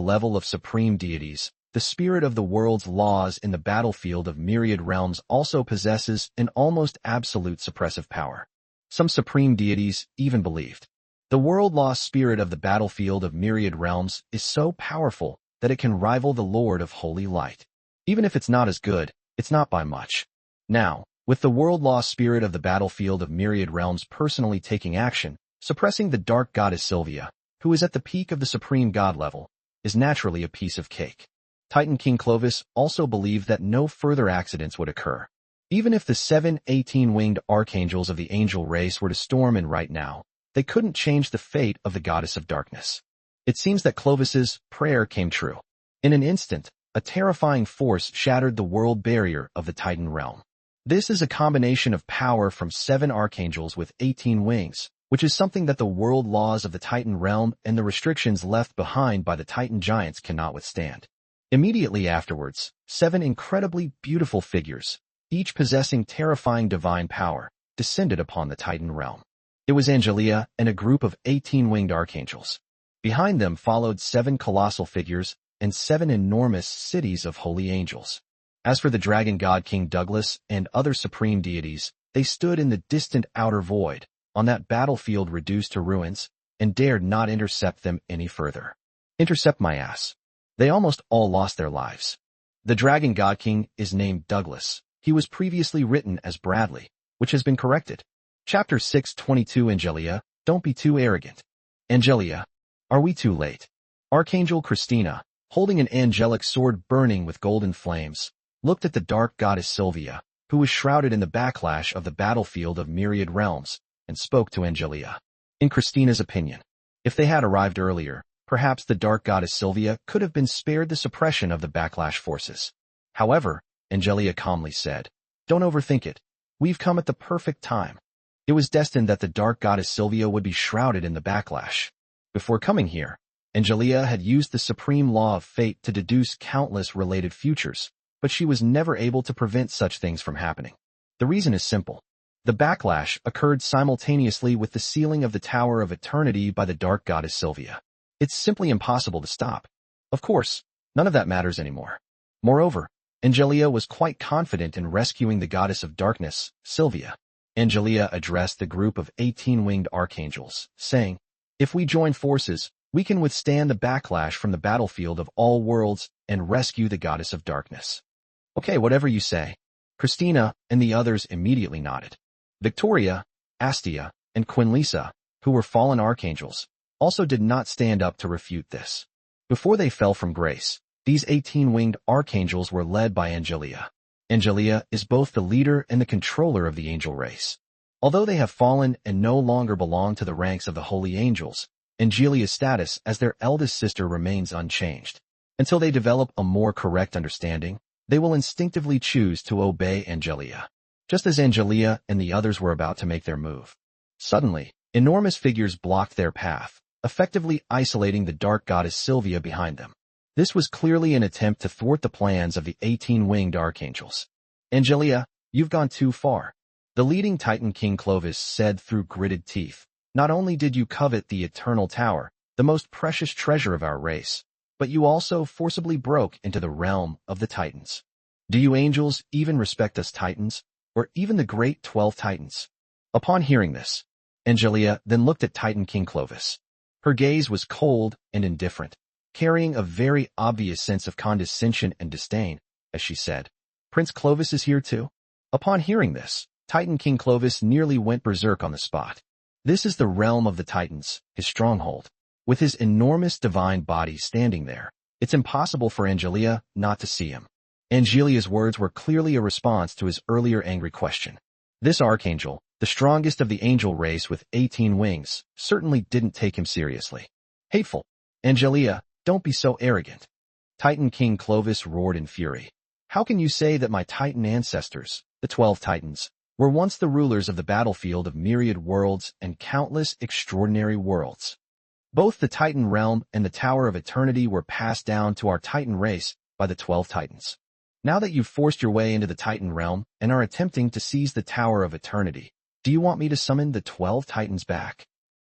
level of supreme deities, the spirit of the world's laws in the battlefield of myriad realms also possesses an almost absolute suppressive power. Some supreme deities even believed. The world-lost spirit of the battlefield of myriad realms is so powerful that it can rival the Lord of Holy Light. Even if it's not as good, it's not by much. Now, with the world-lost spirit of the battlefield of myriad realms personally taking action, suppressing the dark goddess Sylvia, who is at the peak of the supreme god level, is naturally a piece of cake. Titan King Clovis also believed that no further accidents would occur. Even if the 7 18-winged archangels of the angel race were to storm in right now, they couldn't change the fate of the goddess of darkness. It seems that Clovis's prayer came true. In an instant, a terrifying force shattered the world barrier of the Titan realm. This is a combination of power from 7 archangels with 18 wings, which is something that the world laws of the Titan realm and the restrictions left behind by the Titan giants cannot withstand. Immediately afterwards, 7 incredibly beautiful figures, each possessing terrifying divine power, descended upon the Titan realm. It was Angelia and a group of 18-winged archangels. Behind them followed 7 colossal figures and 7 enormous cities of holy angels. As for the dragon god King Douglas and other supreme deities, they stood in the distant outer void, on that battlefield reduced to ruins, and dared not intercept them any further. Intercept my ass. They almost all lost their lives. The dragon god king is named Douglas. He was previously written as Bradley, which has been corrected. Chapter 622 Angelia, don't be too arrogant. Angelia, are we too late? Archangel Christina, holding an angelic sword burning with golden flames, looked at the dark goddess Sylvia, who was shrouded in the backlash of the battlefield of myriad realms, and spoke to Angelia. In Christina's opinion, if they had arrived earlier, perhaps the dark goddess Sylvia could have been spared the suppression of the backlash forces. However, Angelia calmly said, "Don't overthink it. We've come at the perfect time." It was destined that the dark goddess Sylvia would be shrouded in the backlash. Before coming here, Angelia had used the supreme law of fate to deduce countless related futures, but she was never able to prevent such things from happening. The reason is simple. The backlash occurred simultaneously with the sealing of the Tower of Eternity by the dark goddess Sylvia. It's simply impossible to stop. Of course, none of that matters anymore. Moreover, Angelia was quite confident in rescuing the goddess of darkness, Sylvia. Angelia addressed the group of 18-winged archangels, saying, "If we join forces, we can withstand the backlash from the battlefield of all worlds and rescue the goddess of darkness." "Okay, whatever you say." Christina and the others immediately nodded. Victoria, Astia, and Quinnissa, who were fallen archangels, also did not stand up to refute this. Before they fell from grace, these 18-winged archangels were led by Angelia. Angelia is both the leader and the controller of the angel race. Although they have fallen and no longer belong to the ranks of the holy angels, Angelia's status as their eldest sister remains unchanged. Until they develop a more correct understanding, they will instinctively choose to obey Angelia. Just as Angelia and the others were about to make their move. Suddenly, enormous figures blocked their path, effectively isolating the dark goddess Sylvia behind them. This was clearly an attempt to thwart the plans of the 18-winged archangels. "Angelia, you've gone too far," the leading Titan King Clovis said through gritted teeth. "Not only did you covet the eternal tower, the most precious treasure of our race, but you also forcibly broke into the realm of the Titans. Do you angels even respect us Titans, or even the great 12 Titans?" Upon hearing this, Angelia then looked at Titan King Clovis. Her gaze was cold and indifferent, carrying a very obvious sense of condescension and disdain, as she said, "Prince Clovis is here too?" Upon hearing this, Titan King Clovis nearly went berserk on the spot. This is the realm of the Titans, his stronghold. With his enormous divine body standing there, it's impossible for Angelia not to see him. Angelia's words were clearly a response to his earlier angry question. This archangel, the strongest of the angel race with 18 wings, certainly didn't take him seriously. "Hateful! Angelia, don't be so arrogant." Titan King Clovis roared in fury. "How can you say that my Titan ancestors, the 12 Titans, were once the rulers of the battlefield of myriad worlds and countless extraordinary worlds? Both the Titan realm and the Tower of Eternity were passed down to our Titan race by the 12 Titans. Now that you've forced your way into the Titan realm and are attempting to seize the Tower of Eternity, do you want me to summon the 12 Titans back?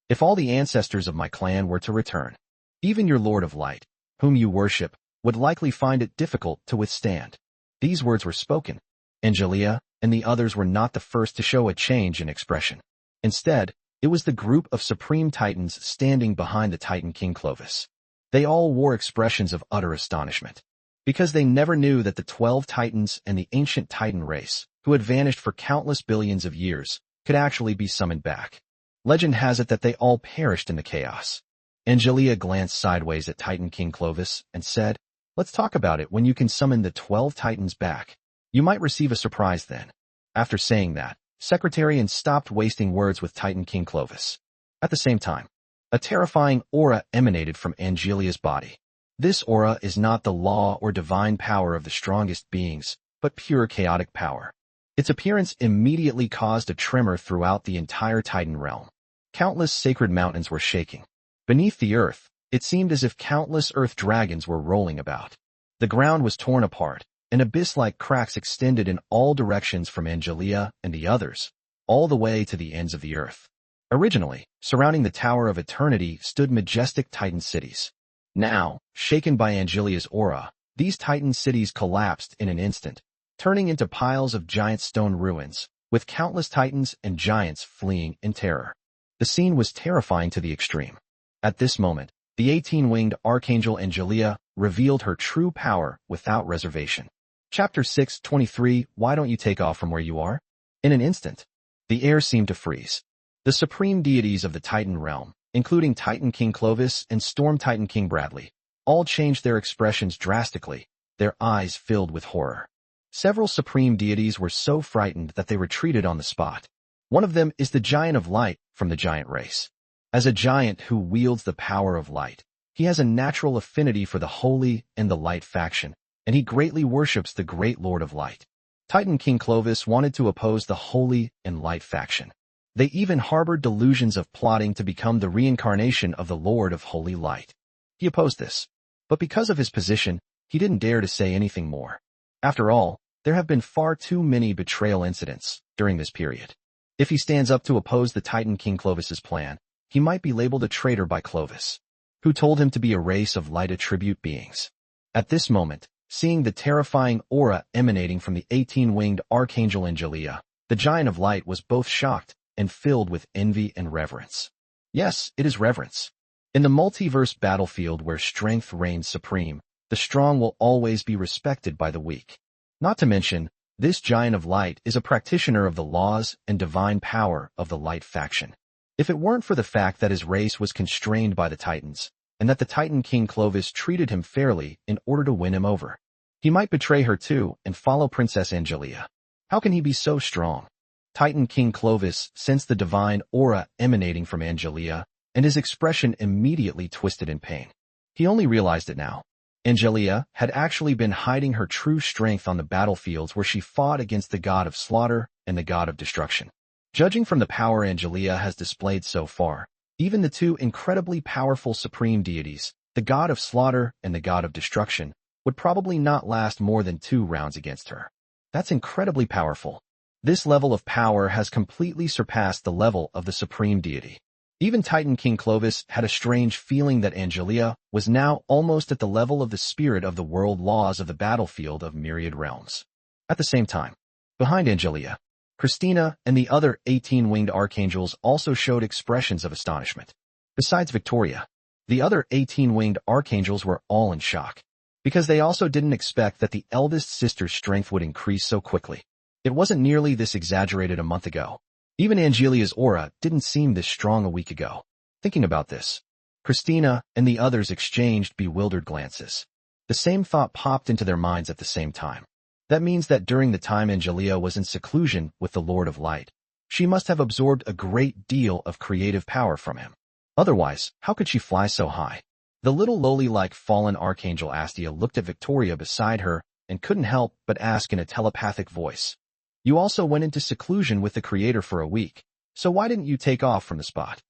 If all the ancestors of my clan were to return, even your Lord of Light, whom you worship, would likely find it difficult to withstand." These words were spoken. Angelia and the others were not the first to show a change in expression. Instead, it was the group of supreme titans standing behind the Titan King Clovis. They all wore expressions of utter astonishment, because they never knew that the 12 titans and the ancient Titan race, who had vanished for countless billions of years, could actually be summoned back. Legend has it that they all perished in the chaos. Angelia glanced sideways at Titan King Clovis and said, "Let's talk about it when you can summon the 12 titans back. You might receive a surprise then." After saying that, Secretarian stopped wasting words with Titan King Clovis. At the same time, a terrifying aura emanated from Angelia's body. This aura is not the law or divine power of the strongest beings, but pure chaotic power. Its appearance immediately caused a tremor throughout the entire Titan realm. Countless sacred mountains were shaking. Beneath the earth, it seemed as if countless earth dragons were rolling about. The ground was torn apart, and abyss-like cracks extended in all directions from Angelia and the others, all the way to the ends of the earth. Originally, surrounding the Tower of Eternity stood majestic Titan cities. Now, shaken by Angelia's aura, these Titan cities collapsed in an instant, turning into piles of giant stone ruins, with countless Titans and giants fleeing in terror. The scene was terrifying to the extreme. At this moment, the 18-winged archangel Angelia revealed her true power without reservation. Chapter 6:23 Why don't you take off from where you are? In an instant, the air seemed to freeze. The supreme deities of the Titan realm, including Titan King Clovis and Storm Titan King Bradley, all changed their expressions drastically, their eyes filled with horror. Several supreme deities were so frightened that they retreated on the spot. One of them is the Giant of Light from the giant race. As a giant who wields the power of light, he has a natural affinity for the holy and the light faction, and he greatly worships the great Lord of Light. Titan King Clovis wanted to oppose the holy and light faction. They even harbored delusions of plotting to become the reincarnation of the Lord of Holy Light. He opposed this, but because of his position, he didn't dare to say anything more. After all, there have been far too many betrayal incidents during this period. If he stands up to oppose the Titan King Clovis's plan, he might be labeled a traitor by Clovis, who told him to be a race of light attribute beings. At this moment, seeing the terrifying aura emanating from the 18-winged archangel Angelia, the Giant of Light was both shocked and filled with envy and reverence. Yes, it is reverence. In the multiverse battlefield where strength reigns supreme, the strong will always be respected by the weak. Not to mention, this Giant of Light is a practitioner of the laws and divine power of the Light faction. If it weren't for the fact that his race was constrained by the Titans, and that the Titan King Clovis treated him fairly in order to win him over, he might betray her too and follow Princess Angelia. How can he be so strong? Titan King Clovis sensed the divine aura emanating from Angelia, and his expression immediately twisted in pain. He only realized it now. Angelia had actually been hiding her true strength on the battlefields where she fought against the god of slaughter and the god of destruction. Judging from the power Angelia has displayed so far, even the two incredibly powerful supreme deities, the god of slaughter and the god of destruction, would probably not last more than 2 rounds against her. That's incredibly powerful. This level of power has completely surpassed the level of the supreme deity. Even Titan King Clovis had a strange feeling that Angelia was now almost at the level of the spirit of the world laws of the battlefield of myriad realms. At the same time, behind Angelia, Christina and the other 18-winged archangels also showed expressions of astonishment. Besides Victoria, the other 18-winged archangels were all in shock, because they also didn't expect that the eldest sister's strength would increase so quickly. It wasn't nearly this exaggerated a month ago. Even Angelia's aura didn't seem this strong a week ago. Thinking about this, Christina and the others exchanged bewildered glances. The same thought popped into their minds at the same time. That means that during the time Angelia was in seclusion with the Lord of Light, she must have absorbed a great deal of creative power from him. Otherwise, how could she fly so high? The little lowly-like fallen archangel Astia looked at Victoria beside her and couldn't help but ask in a telepathic voice, "You also went into seclusion with the Creator for a week, so why didn't you take off from the spot?"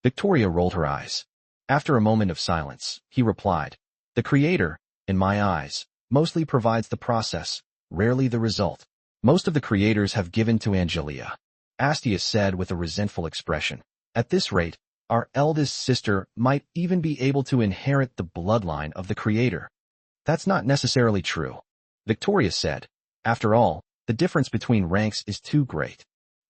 Victoria rolled her eyes. After a moment of silence, he replied, "The Creator, in my eyes, mostly provides the process, rarely the result. Most of the creators have given to Angelia," Astia said with a resentful expression. "At this rate, our eldest sister might even be able to inherit the bloodline of the Creator." "That's not necessarily true," Victoria said. "After all, the difference between ranks is too great.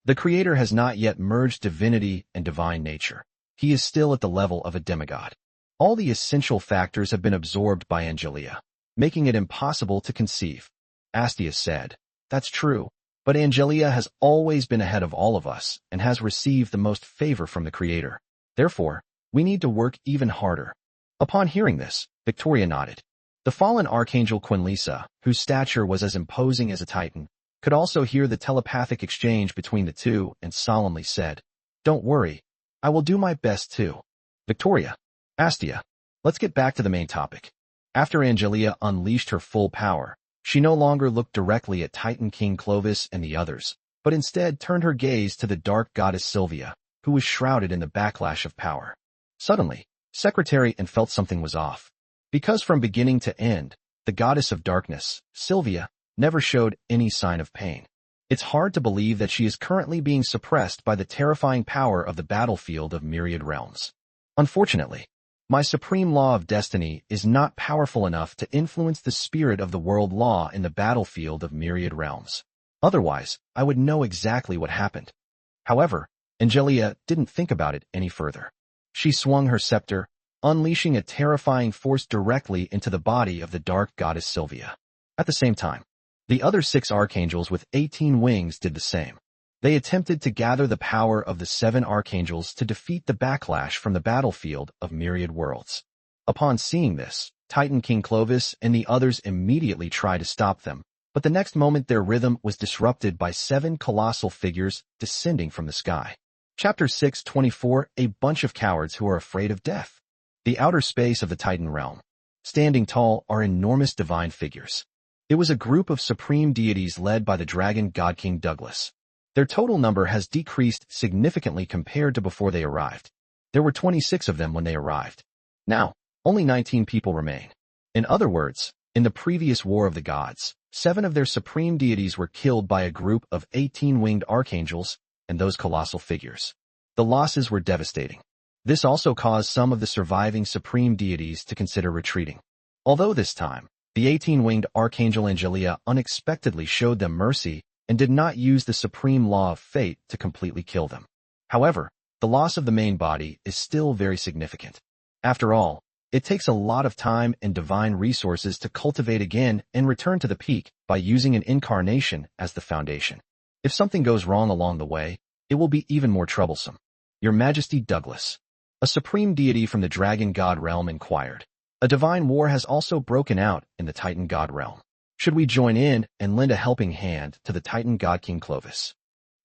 The Creator has not yet merged divinity and divine nature. He is still at the level of a demigod. All the essential factors have been absorbed by Angelia, making it impossible to conceive." Astia said, "That's true, but Angelia has always been ahead of all of us and has received the most favor from the Creator. Therefore, we need to work even harder." Upon hearing this, Victoria nodded. The fallen archangel Quinnissa, whose stature was as imposing as a titan, could also hear the telepathic exchange between the two and solemnly said, "Don't worry, I will do my best too." "Victoria, Astia, let's get back to the main topic." After Angelia unleashed her full power, she no longer looked directly at Titan King Clovis and the others, but instead turned her gaze to the dark goddess Sylvia, who was shrouded in the backlash of power. Suddenly, Secretary and felt something was off. Because from beginning to end, the goddess of darkness, Sylvia, never showed any sign of pain. It's hard to believe that she is currently being suppressed by the terrifying power of the battlefield of myriad realms. Unfortunately, my supreme law of destiny is not powerful enough to influence the spirit of the world law in the battlefield of myriad realms. Otherwise, I would know exactly what happened. However, Angelia didn't think about it any further. She swung her scepter, unleashing a terrifying force directly into the body of the dark goddess Sylvia. At the same time, the other 6 archangels with 18 wings did the same. They attempted to gather the power of the 7 archangels to defeat the backlash from the battlefield of myriad worlds. Upon seeing this, Titan King Clovis and the others immediately tried to stop them, but the next moment their rhythm was disrupted by 7 colossal figures descending from the sky. Chapter 624, A Bunch of Cowards Who Are Afraid of Death. The outer space of the Titan realm. Standing tall are enormous divine figures. It was a group of supreme deities led by the dragon god King Douglas. Their total number has decreased significantly compared to before they arrived. There were 26 of them when they arrived. Now, only 19 people remain. In other words, in the previous War of the Gods, 7 of their supreme deities were killed by a group of 18 winged archangels and those colossal figures. The losses were devastating. This also caused some of the surviving supreme deities to consider retreating. Although this time, the 18-winged archangel Angelia unexpectedly showed them mercy and did not use the supreme law of fate to completely kill them. However, the loss of the main body is still very significant. After all, it takes a lot of time and divine resources to cultivate again and return to the peak by using an incarnation as the foundation. If something goes wrong along the way, it will be even more troublesome. Your Majesty Douglas, a supreme deity from the dragon god realm, inquired. A divine war has also broken out in the Titan god realm. Should we join in and lend a helping hand to the Titan god King Clovis?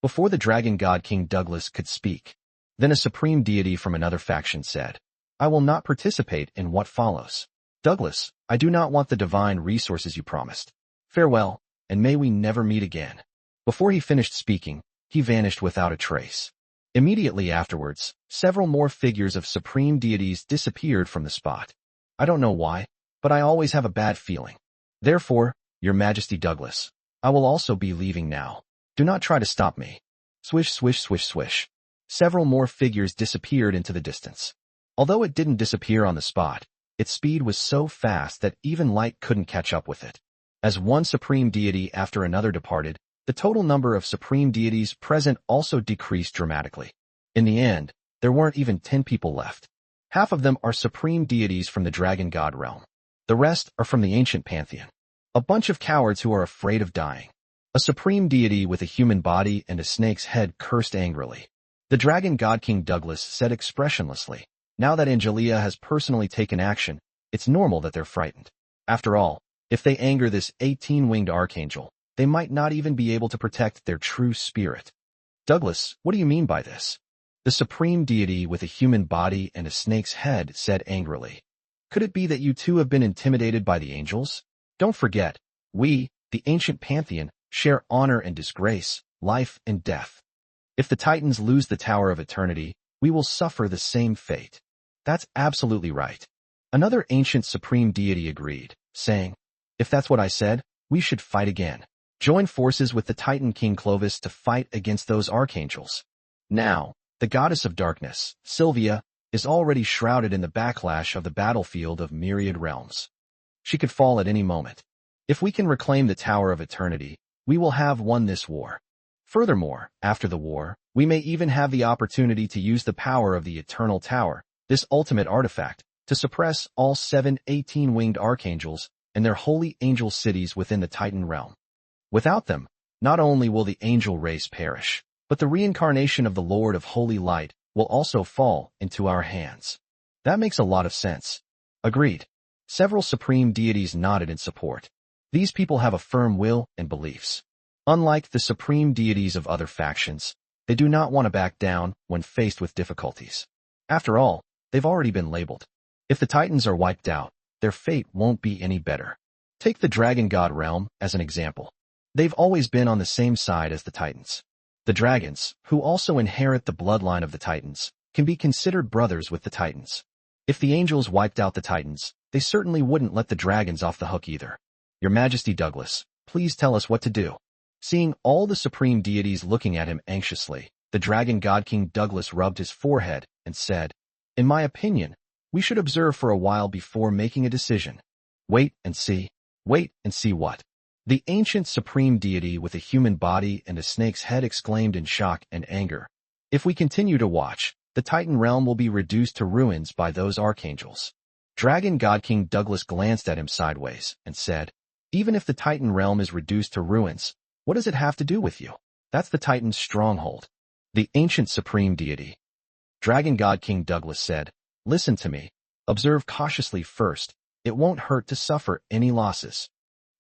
Before the dragon god King Douglas could speak, then a supreme deity from another faction said, I will not participate in what follows. Douglas, I do not want the divine resources you promised. Farewell, and may we never meet again. Before he finished speaking, he vanished without a trace. Immediately afterwards, several more figures of supreme deities disappeared from the spot. I don't know why, but I always have a bad feeling. Therefore, Your Majesty Douglas, I will also be leaving now. Do not try to stop me. Swish, swish, swish, swish. Several more figures disappeared into the distance. Although it didn't disappear on the spot, its speed was so fast that even light couldn't catch up with it. As one supreme deity after another departed, the total number of supreme deities present also decreased dramatically. In the end, there weren't even 10 people left. Half of them are supreme deities from the dragon god realm. The rest are from the ancient pantheon. A bunch of cowards who are afraid of dying. A supreme deity with a human body and a snake's head cursed angrily. The dragon god King Douglas said expressionlessly, now that Angelia has personally taken action, it's normal that they're frightened. After all, if they anger this 18-winged archangel, they might not even be able to protect their true spirit. Douglas, what do you mean by this? The supreme deity with a human body and a snake's head said angrily. Could it be that you two have been intimidated by the angels? Don't forget, we, the ancient pantheon, share honor and disgrace, life and death. If the Titans lose the Tower of Eternity, we will suffer the same fate. That's absolutely right. Another ancient supreme deity agreed, saying, if that's what I said, we should fight again. Join forces with the Titan King Clovis to fight against those archangels. Now, the goddess of darkness, Sylvia, is already shrouded in the backlash of the battlefield of myriad realms. She could fall at any moment. If we can reclaim the Tower of Eternity, we will have won this war. Furthermore, after the war, we may even have the opportunity to use the power of the Eternal Tower, this ultimate artifact, to suppress all 7 18-winged archangels and their holy angel cities within the Titan realm. Without them, not only will the angel race perish, but the reincarnation of the Lord of Holy Light will also fall into our hands. That makes a lot of sense. Agreed. Several supreme deities nodded in support. These people have a firm will and beliefs. Unlike the supreme deities of other factions, they do not want to back down when faced with difficulties. After all, they've already been labeled. If the Titans are wiped out, their fate won't be any better. Take the Dragon God realm as an example. They've always been on the same side as the Titans. The dragons, who also inherit the bloodline of the Titans, can be considered brothers with the Titans. If the angels wiped out the Titans, they certainly wouldn't let the dragons off the hook either. Your Majesty Douglas, please tell us what to do. Seeing all the supreme deities looking at him anxiously, the Dragon God King Douglas rubbed his forehead and said, "In my opinion, we should observe for a while before making a decision. Wait and see. Wait and see what?" The ancient supreme deity with a human body and a snake's head exclaimed in shock and anger. "If we continue to watch, the Titan realm will be reduced to ruins by those archangels." Dragon God King Douglas glanced at him sideways and said, "Even if the Titan realm is reduced to ruins, what does it have to do with you? That's the Titan's stronghold." The ancient supreme deity. Dragon God King Douglas said, "Listen to me. Observe cautiously first. It won't hurt to suffer any losses."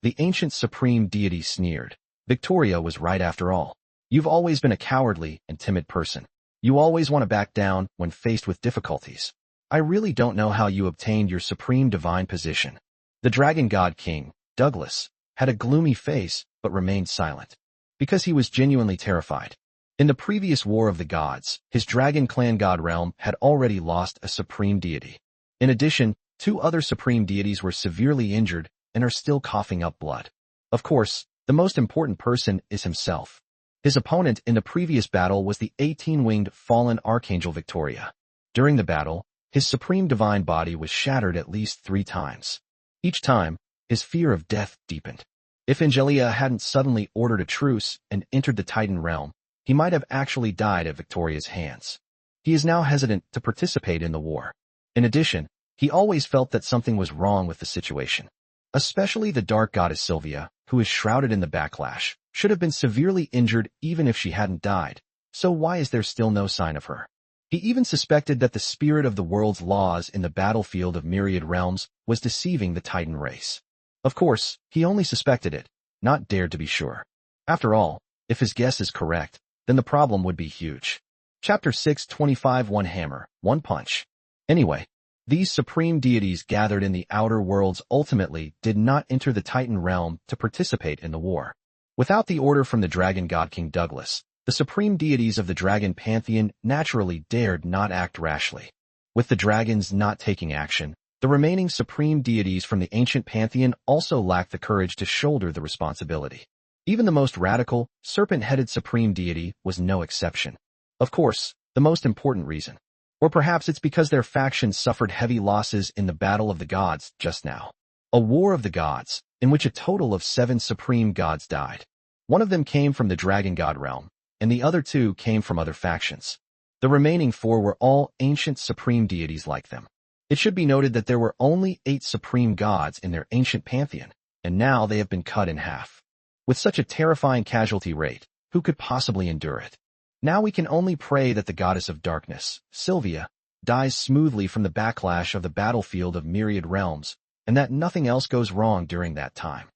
The ancient supreme deity sneered. "Victoria was right after all. You've always been a cowardly and timid person. You always want to back down when faced with difficulties. I really don't know how you obtained your supreme divine position." The Dragon God King, Douglas, had a gloomy face but remained silent. Because he was genuinely terrified. In the previous War of the Gods, his Dragon Clan God realm had already lost a supreme deity. In addition, 2 other supreme deities were severely injured and are still coughing up blood. Of course, the most important person is himself. His opponent in the previous battle was the 18-winged fallen archangel Victoria. During the battle, his supreme divine body was shattered at least 3 times. Each time, his fear of death deepened. If Angelia hadn't suddenly ordered a truce and entered the Titan realm, he might have actually died at Victoria's hands. He is now hesitant to participate in the war. In addition, he always felt that something was wrong with the situation. Especially the dark goddess Sylvia, who is shrouded in the backlash, should have been severely injured even if she hadn't died. So why is there still no sign of her? He even suspected that the spirit of the world's laws in the battlefield of myriad realms was deceiving the Titan race. Of course, he only suspected it, not dared to be sure. After all, if his guess is correct, then the problem would be huge. Chapter 625 One Hammer, One Punch. Anyway, these supreme deities gathered in the outer worlds ultimately did not enter the Titan realm to participate in the war. Without the order from the Dragon God King Douglas, the supreme deities of the dragon pantheon naturally dared not act rashly. With the dragons not taking action, the remaining supreme deities from the ancient pantheon also lacked the courage to shoulder the responsibility. Even the most radical, serpent-headed supreme deity was no exception. Of course, the most important reason. Or perhaps it's because their faction suffered heavy losses in the Battle of the Gods just now. A War of the Gods, in which a total of 7 supreme gods died. One of them came from the Dragon God realm, and the other 2 came from other factions. The remaining 4 were all ancient supreme deities like them. It should be noted that there were only 8 supreme gods in their ancient pantheon, and now they have been cut in half. With such a terrifying casualty rate, who could possibly endure it? Now we can only pray that the goddess of darkness, Sylvia, dies smoothly from the backlash of the battlefield of myriad realms, and that nothing else goes wrong during that time.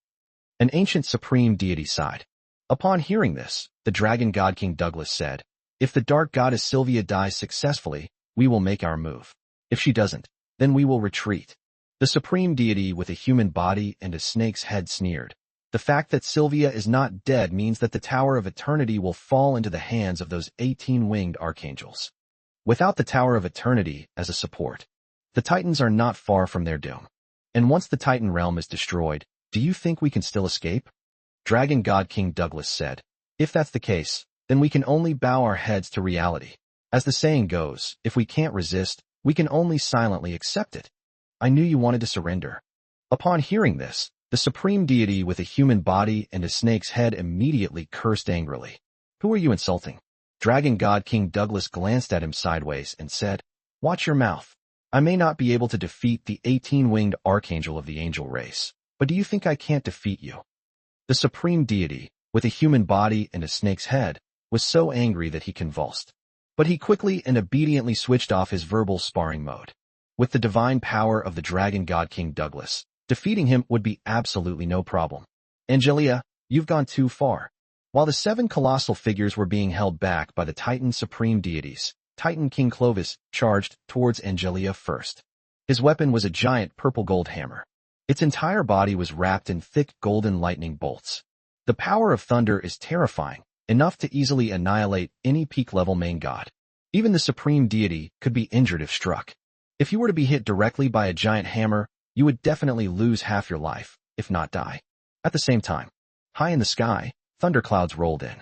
An ancient supreme deity sighed. Upon hearing this, the Dragon God King Douglas said, "If the dark goddess Sylvia dies successfully, we will make our move. If she doesn't, then we will retreat." The supreme deity with a human body and a snake's head sneered. The fact that Sylvia is not dead means that the Tower of Eternity will fall into the hands of those 18-winged archangels. Without the Tower of Eternity as a support, the Titans are not far from their doom. And once the Titan realm is destroyed, do you think we can still escape? Dragon God King Douglas said, "If that's the case, then we can only bow our heads to reality. As the saying goes, if we can't resist, we can only silently accept it." I knew you wanted to surrender. Upon hearing this, the supreme deity with a human body and a snake's head immediately cursed angrily. "Who are you insulting?" Dragon God King Douglas glanced at him sideways and said, "Watch your mouth. I may not be able to defeat the 18-winged archangel of the angel race, but do you think I can't defeat you?" The supreme deity, with a human body and a snake's head, was so angry that he convulsed. But he quickly and obediently switched off his verbal sparring mode. With the divine power of the Dragon God King Douglas, defeating him would be absolutely no problem. "Angelia, you've gone too far." While the 7 colossal figures were being held back by the Titan supreme deities, Titan King Clovis charged towards Angelia first. His weapon was a giant purple gold hammer. Its entire body was wrapped in thick golden lightning bolts. The power of thunder is terrifying, enough to easily annihilate any peak-level main god. Even the supreme deity could be injured if struck. If you were to be hit directly by a giant hammer, you would definitely lose half your life, if not die. At the same time, high in the sky, thunderclouds rolled in.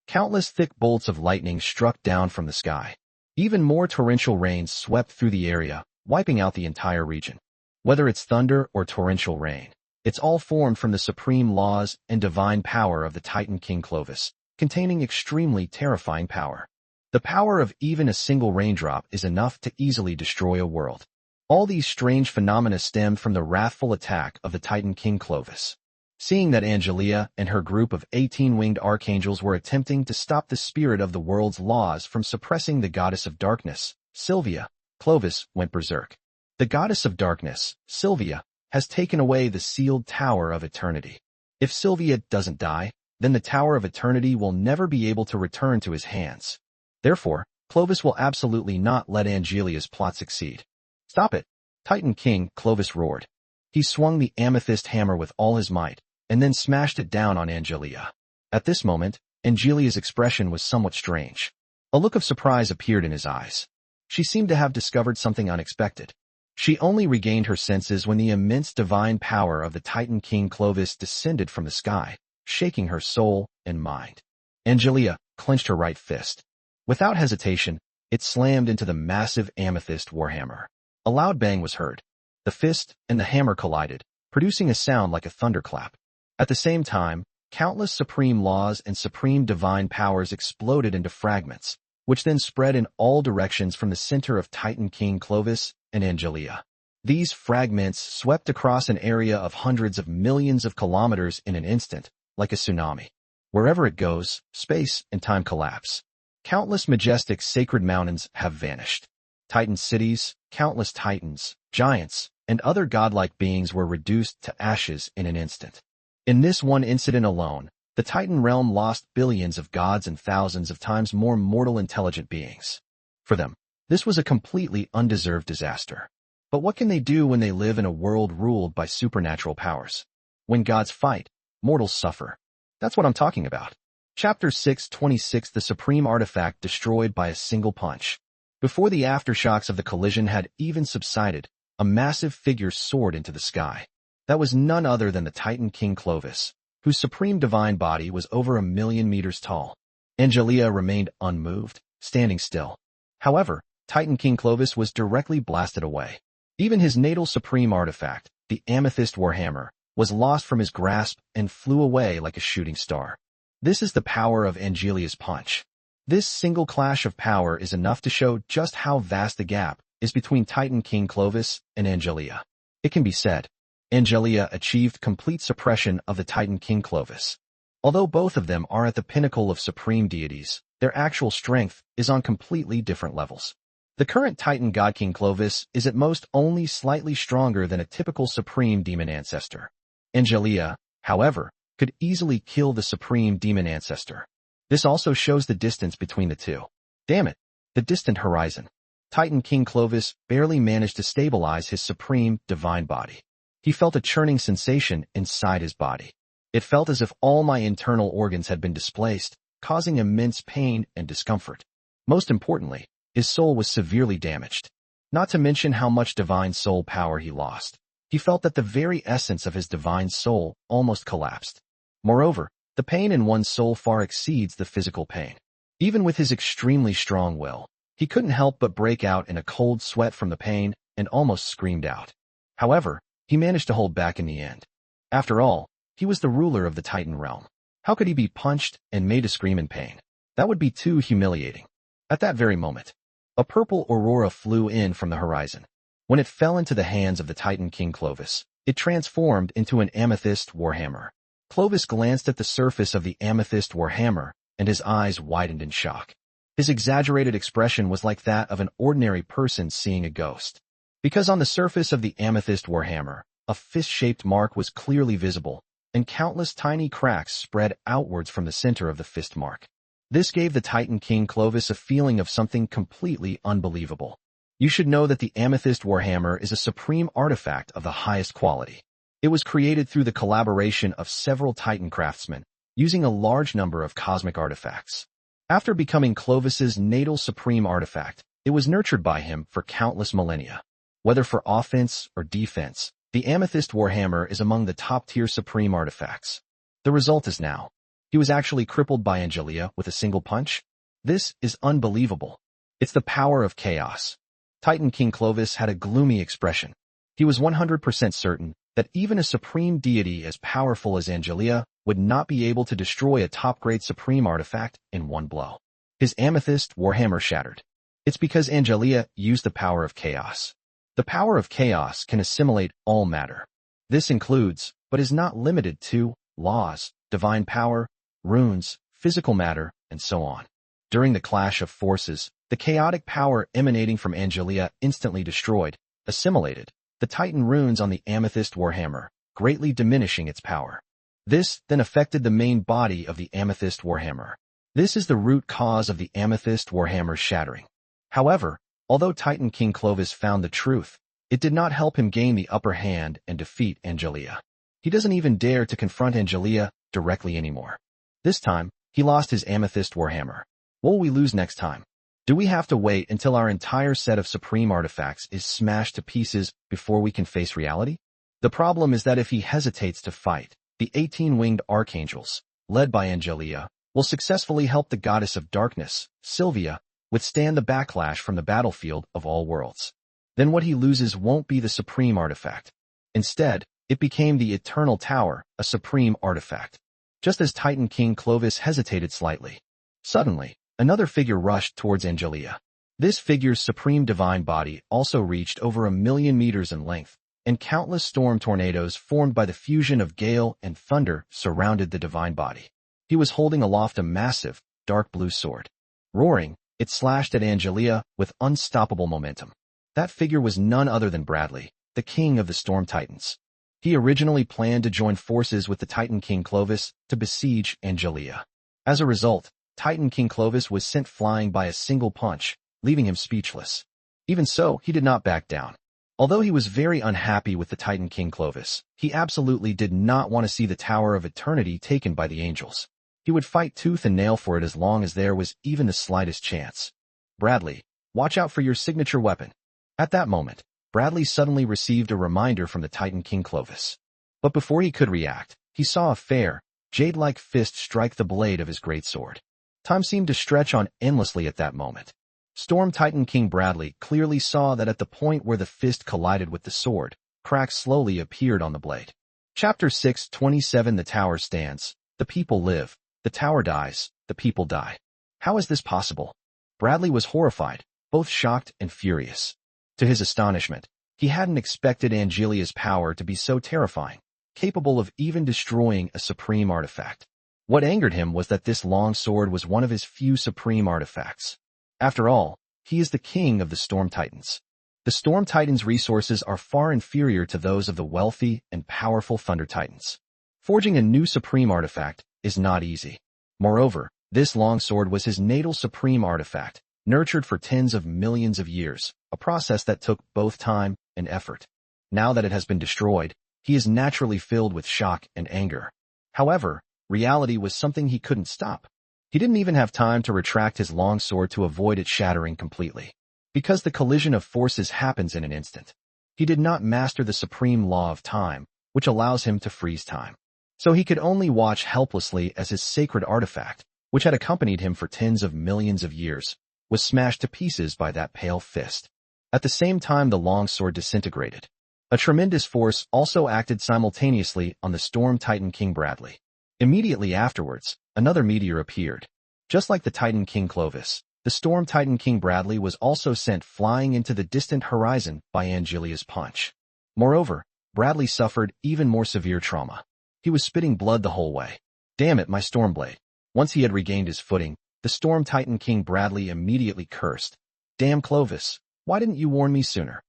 Countless thick bolts of lightning struck down from the sky. Even more torrential rains swept through the area, wiping out the entire region. Whether it's thunder or torrential rain, it's all formed from the supreme laws and divine power of the Titan King Clovis, containing extremely terrifying power. The power of even a single raindrop is enough to easily destroy a world. All these strange phenomena stemmed from the wrathful attack of the Titan King Clovis. Seeing that Angelia and her group of 18 winged archangels were attempting to stop the spirit of the world's laws from suppressing the goddess of darkness, Sylvia, Clovis went berserk. The goddess of darkness, Sylvia, has taken away the sealed Tower of Eternity. If Sylvia doesn't die, then the Tower of Eternity will never be able to return to his hands. Therefore, Clovis will absolutely not let Angelia's plot succeed. Stop it! Titan King Clovis roared. He swung the amethyst hammer with all his might, and then smashed it down on Angelia. At this moment, Angelia's expression was somewhat strange. A look of surprise appeared in his eyes. She seemed to have discovered something unexpected. She only regained her senses when the immense divine power of the Titan King Clovis descended from the sky, shaking her soul and mind. Angelia clenched her right fist. Without hesitation, it slammed into the massive amethyst warhammer. A loud bang was heard. The fist and the hammer collided, producing a sound like a thunderclap. At the same time, countless supreme laws and supreme divine powers exploded into fragments, which then spread in all directions from the center of Titan King Clovis and Angelia. These fragments swept across an area of hundreds of millions of kilometers in an instant, like a tsunami. Wherever it goes, space and time collapse. Countless majestic sacred mountains have vanished. Titan cities, countless titans, giants, and other godlike beings were reduced to ashes in an instant. In this one incident alone, the Titan realm lost billions of gods and thousands of times more mortal intelligent beings. For them, this was a completely undeserved disaster. But what can they do when they live in a world ruled by supernatural powers? When gods fight, mortals suffer. That's what I'm talking about. Chapter 626 The Supreme Artifact Destroyed by a Single Punch. Before the aftershocks of the collision had even subsided, a massive figure soared into the sky. That was none other than the Titan King Clovis, whose supreme divine body was over 1,000,000 meters tall. Angelia remained unmoved, standing still. However, Titan King Clovis was directly blasted away. Even his natal supreme artifact, the amethyst warhammer, was lost from his grasp and flew away like a shooting star. This is the power of Angelia's punch. This single clash of power is enough to show just how vast the gap is between Titan King Clovis and Angelia. It can be said, Angelia achieved complete suppression of the Titan King Clovis. Although both of them are at the pinnacle of supreme deities, their actual strength is on completely different levels. The current Titan God King Clovis is at most only slightly stronger than a typical supreme demon ancestor. Angelia, however, could easily kill the supreme demon ancestor. This also shows the distance between the two. Damn it, the distant horizon. Titan King Clovis barely managed to stabilize his supreme divine body. He felt a churning sensation inside his body. It felt as if all my internal organs had been displaced, causing immense pain and discomfort. Most importantly, his soul was severely damaged. Not to mention how much divine soul power he lost. He felt that the very essence of his divine soul almost collapsed. Moreover, the pain in one's soul far exceeds the physical pain. Even with his extremely strong will, he couldn't help but break out in a cold sweat from the pain and almost screamed out. However, he managed to hold back in the end. After all, he was the ruler of the Titan realm. How could he be punched and made to scream in pain? That would be too humiliating. At that very moment, a purple aurora flew in from the horizon. When it fell into the hands of the Titan King Clovis, it transformed into an amethyst warhammer. Clovis glanced at the surface of the amethyst warhammer, and his eyes widened in shock. His exaggerated expression was like that of an ordinary person seeing a ghost. Because on the surface of the amethyst warhammer, a fist-shaped mark was clearly visible, and countless tiny cracks spread outwards from the center of the fist mark. This gave the Titan King Clovis a feeling of something completely unbelievable. You should know that the amethyst warhammer is a supreme artifact of the highest quality. It was created through the collaboration of several Titan craftsmen, using a large number of cosmic artifacts. After becoming Clovis's natal supreme artifact, it was nurtured by him for countless millennia. Whether for offense or defense, the amethyst warhammer is among the top-tier supreme artifacts. The result is now. He was actually crippled by Angelia with a single punch? This is unbelievable. It's the power of chaos. Titan King Clovis had a gloomy expression. He was 100% certain that even a supreme deity as powerful as Angelia would not be able to destroy a top-grade supreme artifact in one blow. His amethyst warhammer shattered. It's because Angelia used the power of chaos. The power of chaos can assimilate all matter. This includes, but is not limited to, laws, divine power, runes, physical matter, and so on. During the clash of forces, the chaotic power emanating from Angelia instantly destroyed, assimilated, the Titan runes on the amethyst warhammer, greatly diminishing its power. This then affected the main body of the amethyst warhammer. This is the root cause of the amethyst warhammer's shattering. However, although Titan King Clovis found the truth, it did not help him gain the upper hand and defeat Angelia. He doesn't even dare to confront Angelia directly anymore. This time, he lost his amethyst warhammer. What will we lose next time? Do we have to wait until our entire set of supreme artifacts is smashed to pieces before we can face reality? The problem is that if he hesitates to fight, the 18-winged archangels, led by Angelia, will successfully help the goddess of darkness, Sylvia, withstand the backlash from the battlefield of all worlds. Then what he loses won't be the supreme artifact. Instead, it became the Eternal Tower, a supreme artifact. Just as Titan King Clovis hesitated slightly. Suddenly, another figure rushed towards Angelia. This figure's supreme divine body also reached over 1,000,000 meters in length, and countless storm tornadoes formed by the fusion of gale and thunder surrounded the divine body. He was holding aloft a massive, dark blue sword. Roaring, it slashed at Angelia with unstoppable momentum. That figure was none other than Bradley, the king of the Storm Titans. He originally planned to join forces with the Titan King Clovis to besiege Angelia. As a result, Titan King Clovis was sent flying by a single punch, leaving him speechless. Even so, he did not back down. Although he was very unhappy with the Titan King Clovis, he absolutely did not want to see the Tower of Eternity taken by the angels. He would fight tooth and nail for it as long as there was even the slightest chance. Bradley, watch out for your signature weapon. At that moment, Bradley suddenly received a reminder from the Titan King Clovis. But before he could react, he saw a fair, jade-like fist strike the blade of his greatsword. Time seemed to stretch on endlessly at that moment. Storm Titan King Bradley clearly saw that at the point where the fist collided with the sword, cracks slowly appeared on the blade. Chapter 6:27 The Tower stands, the people live, the tower dies, the people die. How is this possible? Bradley was horrified, both shocked and furious. To his astonishment, he hadn't expected Angelia's power to be so terrifying, capable of even destroying a supreme artifact. What angered him was that this long sword was one of his few supreme artifacts. After all, he is the king of the Storm Titans. The Storm Titans' resources are far inferior to those of the wealthy and powerful Thunder Titans. Forging a new supreme artifact is not easy. Moreover, this long sword was his natal supreme artifact, nurtured for tens of millions of years, a process that took both time and effort. Now that it has been destroyed, he is naturally filled with shock and anger. However, reality was something he couldn't stop. He didn't even have time to retract his long sword to avoid it shattering completely. Because the collision of forces happens in an instant. He did not master the supreme law of time, which allows him to freeze time. So he could only watch helplessly as his sacred artifact, which had accompanied him for tens of millions of years, was smashed to pieces by that pale fist. At the same time the long sword disintegrated. A tremendous force also acted simultaneously on the Storm Titan King Bradley. Immediately afterwards, another meteor appeared. Just like the Titan King Clovis, the Storm Titan King Bradley was also sent flying into the distant horizon by Angelia's punch. Moreover, Bradley suffered even more severe trauma. He was spitting blood the whole way. Damn it, my Stormblade. Once he had regained his footing, the Storm Titan King Bradley immediately cursed. Damn Clovis, why didn't you warn me sooner?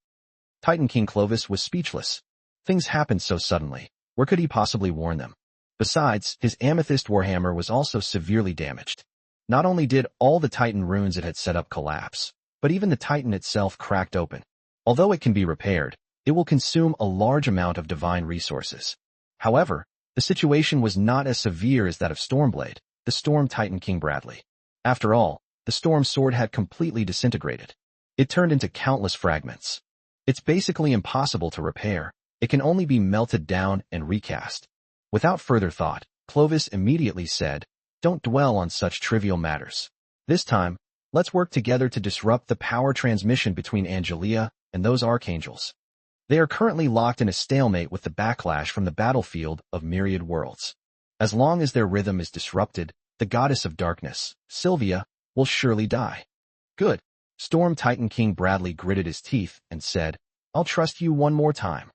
Titan King Clovis was speechless. Things happened so suddenly. Where could he possibly warn them? Besides, his amethyst warhammer was also severely damaged. Not only did all the Titan runes it had set up collapse, but even the Titan itself cracked open. Although it can be repaired, it will consume a large amount of divine resources. However, the situation was not as severe as that of Stormblade, the Storm Titan King Bradley. After all, the Storm Sword had completely disintegrated. It turned into countless fragments. It's basically impossible to repair. It can only be melted down and recast. Without further thought, Clovis immediately said, don't dwell on such trivial matters. This time, let's work together to disrupt the power transmission between Angelia and those archangels. They are currently locked in a stalemate with the backlash from the battlefield of myriad worlds. As long as their rhythm is disrupted, the goddess of darkness, Sylvia, will surely die. Good. Storm Titan King Bradley gritted his teeth and said, I'll trust you one more time.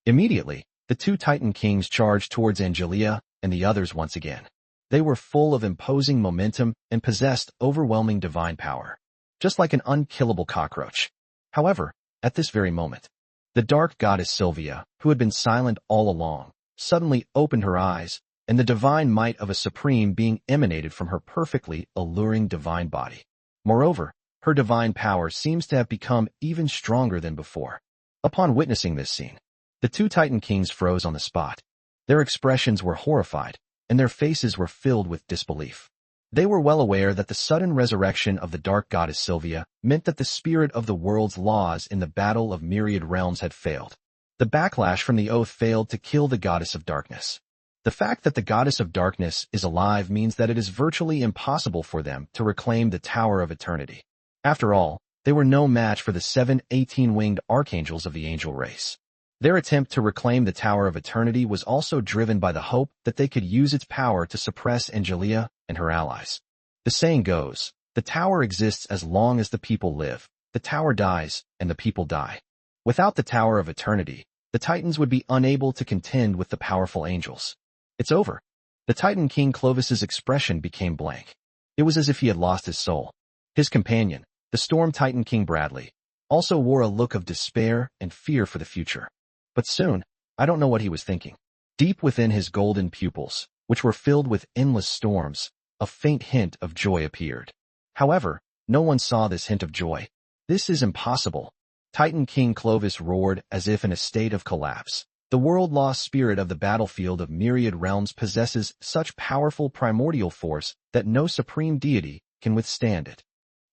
Immediately, the two Titan Kings charged towards Angelia and the others once again. They were full of imposing momentum and possessed overwhelming divine power, just like an unkillable cockroach. However, at this very moment, the dark goddess Sylvia, who had been silent all along, suddenly opened her eyes, and the divine might of a supreme being emanated from her perfectly alluring divine body. Moreover, her divine power seems to have become even stronger than before. Upon witnessing this scene, the two Titan Kings froze on the spot. Their expressions were horrified, and their faces were filled with disbelief. They were well aware that the sudden resurrection of the dark goddess Sylvia meant that the spirit of the world's laws in the battle of myriad realms had failed. The backlash from the oath failed to kill the goddess of darkness. The fact that the goddess of darkness is alive means that it is virtually impossible for them to reclaim the Tower of Eternity. After all, they were no match for the 7 18-winged archangels of the angel race. Their attempt to reclaim the Tower of Eternity was also driven by the hope that they could use its power to suppress Angelia and her allies. The saying goes, the tower exists as long as the people live, the tower dies, and the people die. Without the Tower of Eternity, the Titans would be unable to contend with the powerful angels. It's over. The Titan King Clovis's expression became blank. It was as if he had lost his soul. His companion, the Storm Titan King Bradley, also wore a look of despair and fear for the future. But soon, I don't know what he was thinking. Deep within his golden pupils, which were filled with endless storms, a faint hint of joy appeared. However, no one saw this hint of joy. This is impossible. Titan King Clovis roared as if in a state of collapse. The world-lost spirit of the battlefield of myriad realms possesses such powerful primordial force that no supreme deity can withstand it.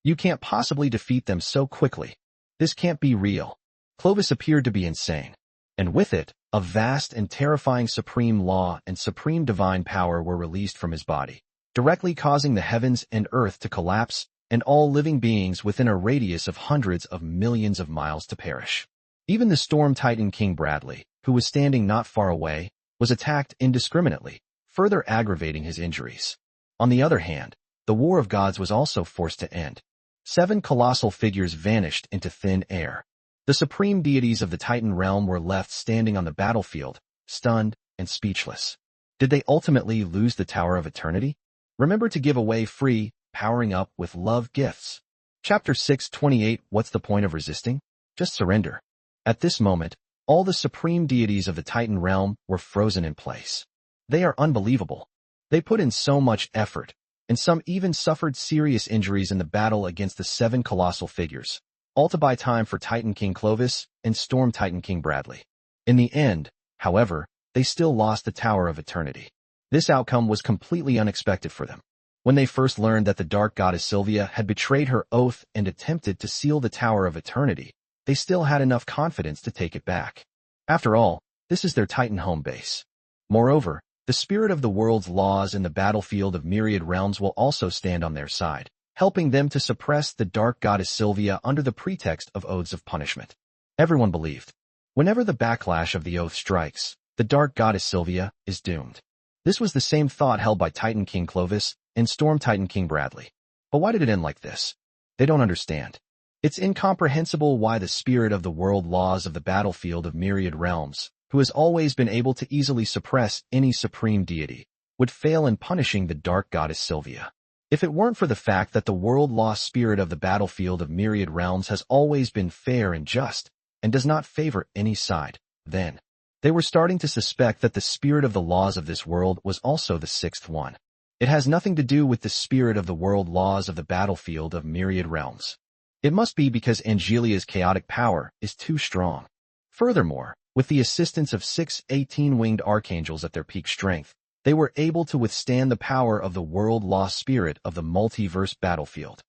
You can't possibly defeat them so quickly. This can't be real. Clovis appeared to be insane. And with it, a vast and terrifying supreme law and supreme divine power were released from his body, directly causing the heavens and earth to collapse and all living beings within a radius of hundreds of millions of miles to perish. Even the Storm Titan King Bradley, who was standing not far away, was attacked indiscriminately, further aggravating his injuries. On the other hand, the War of Gods was also forced to end. 7 colossal figures vanished into thin air. The supreme deities of the Titan realm were left standing on the battlefield, stunned and speechless. Did they ultimately lose the Tower of Eternity? Remember to give away free, powering up with love gifts. Chapter 628 What's the point of resisting? Just surrender. At this moment, all the supreme deities of the Titan realm were frozen in place. They are unbelievable. They put in so much effort, and some even suffered serious injuries in the battle against the 7 colossal figures, all to buy time for Titan King Clovis and Storm Titan King Bradley. In the end, however, they still lost the Tower of Eternity. This outcome was completely unexpected for them. When they first learned that the dark goddess Sylvia had betrayed her oath and attempted to seal the Tower of Eternity, they still had enough confidence to take it back. After all, this is their Titan home base. Moreover, the spirit of the world's laws in the battlefield of myriad realms will also stand on their side, helping them to suppress the dark goddess Sylvia under the pretext of oaths of punishment. Everyone believed, whenever the backlash of the oath strikes, the dark goddess Sylvia is doomed. This was the same thought held by Titan King Clovis and Storm Titan King Bradley. But why did it end like this? They don't understand. It's incomprehensible why the spirit of the world laws of the battlefield of myriad realms, who has always been able to easily suppress any supreme deity, would fail in punishing the dark goddess Sylvia. If it weren't for the fact that the world-lost spirit of the battlefield of myriad realms has always been fair and just, and does not favor any side, then they were starting to suspect that the spirit of the laws of this world was also the 6th one. It has nothing to do with the spirit of the world laws of the battlefield of myriad realms. It must be because Angelia's chaotic power is too strong. Furthermore, with the assistance of 6 18-winged archangels at their peak strength, they were able to withstand the power of the world-lost spirit of the multiverse battlefield.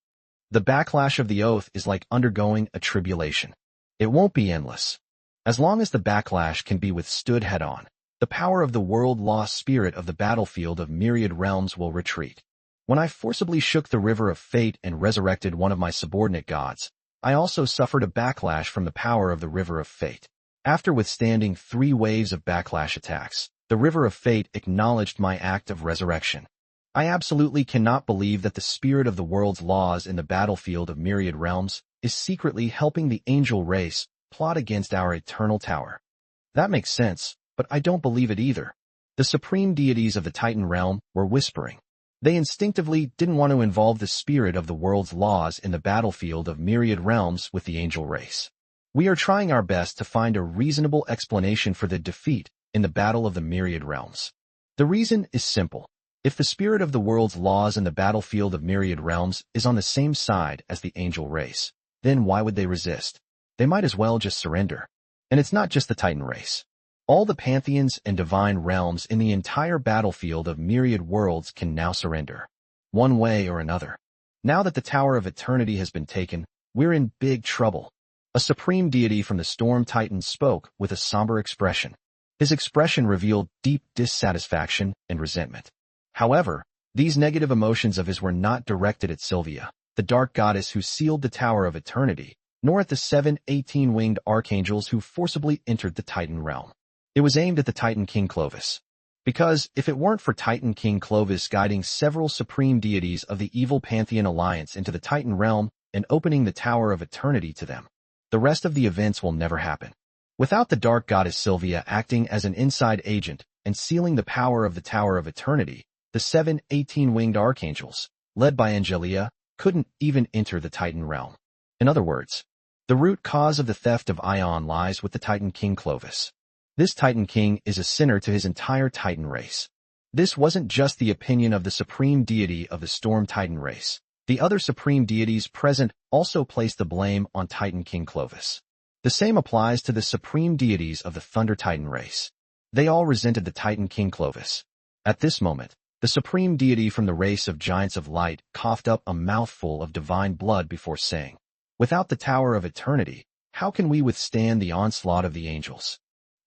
The backlash of the oath is like undergoing a tribulation. It won't be endless. As long as the backlash can be withstood head-on, The power of the world-lost spirit of the battlefield of myriad realms will retreat. When I forcibly shook the river of fate and resurrected one of my subordinate gods, I also suffered a backlash from the power of the river of fate. After withstanding 3 waves of backlash attacks, the river of fate acknowledged my act of resurrection. I absolutely cannot believe that the spirit of the world's laws in the battlefield of myriad realms is secretly helping the angel race plot against our eternal tower. That makes sense, but I don't believe it either. The supreme deities of the Titan realm were whispering. They instinctively didn't want to involve the spirit of the world's laws in the battlefield of myriad realms with the angel race. We are trying our best to find a reasonable explanation for the defeat in the battle of the myriad realms. The reason is simple. If the spirit of the world's laws in the battlefield of myriad realms is on the same side as the angel race, then why would they resist? They might as well just surrender. And it's not just the Titan race. All the pantheons and divine realms in the entire battlefield of myriad worlds can now surrender, one way or another. Now that the Tower of Eternity has been taken, we're in big trouble. A supreme deity from the Storm Titan spoke with a somber expression. His expression revealed deep dissatisfaction and resentment. However, these negative emotions of his were not directed at Sylvia, the dark goddess who sealed the Tower of Eternity, nor at the 7 18-winged archangels who forcibly entered the Titan realm. It was aimed at the Titan King Clovis. Because, if it weren't for Titan King Clovis guiding several supreme deities of the evil Pantheon Alliance into the Titan realm and opening the Tower of Eternity to them, the rest of the events will never happen. Without the dark goddess Sylvia acting as an inside agent and sealing the power of the Tower of Eternity, the 7 18-winged archangels, led by Angelia, couldn't even enter the Titan realm. In other words, the root cause of the theft of Ion lies with the Titan King Clovis. This Titan King is a sinner to his entire Titan race. This wasn't just the opinion of the supreme deity of the Storm Titan race. The other supreme deities present also placed the blame on Titan King Clovis. The same applies to the supreme deities of the Thunder Titan race. They all resented the Titan King Clovis. At this moment, the supreme deity from the race of Giants of Light coughed up a mouthful of divine blood before saying, "Without the Tower of Eternity, how can we withstand the onslaught of the angels?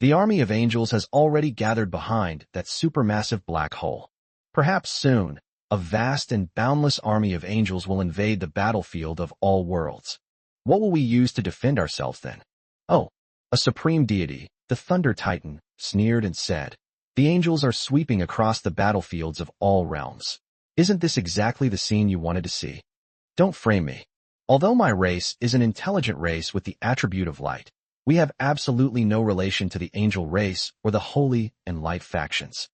The army of angels has already gathered behind that supermassive black hole. Perhaps soon, a vast and boundless army of angels will invade the battlefield of all worlds. What will we use to defend ourselves then?" Oh, a supreme deity, the Thunder Titan, sneered and said, "The angels are sweeping across the battlefields of all realms. Isn't this exactly the scene you wanted to see? Don't frame me. Although my race is an intelligent race with the attribute of light, we have absolutely no relation to the angel race or the holy and light factions.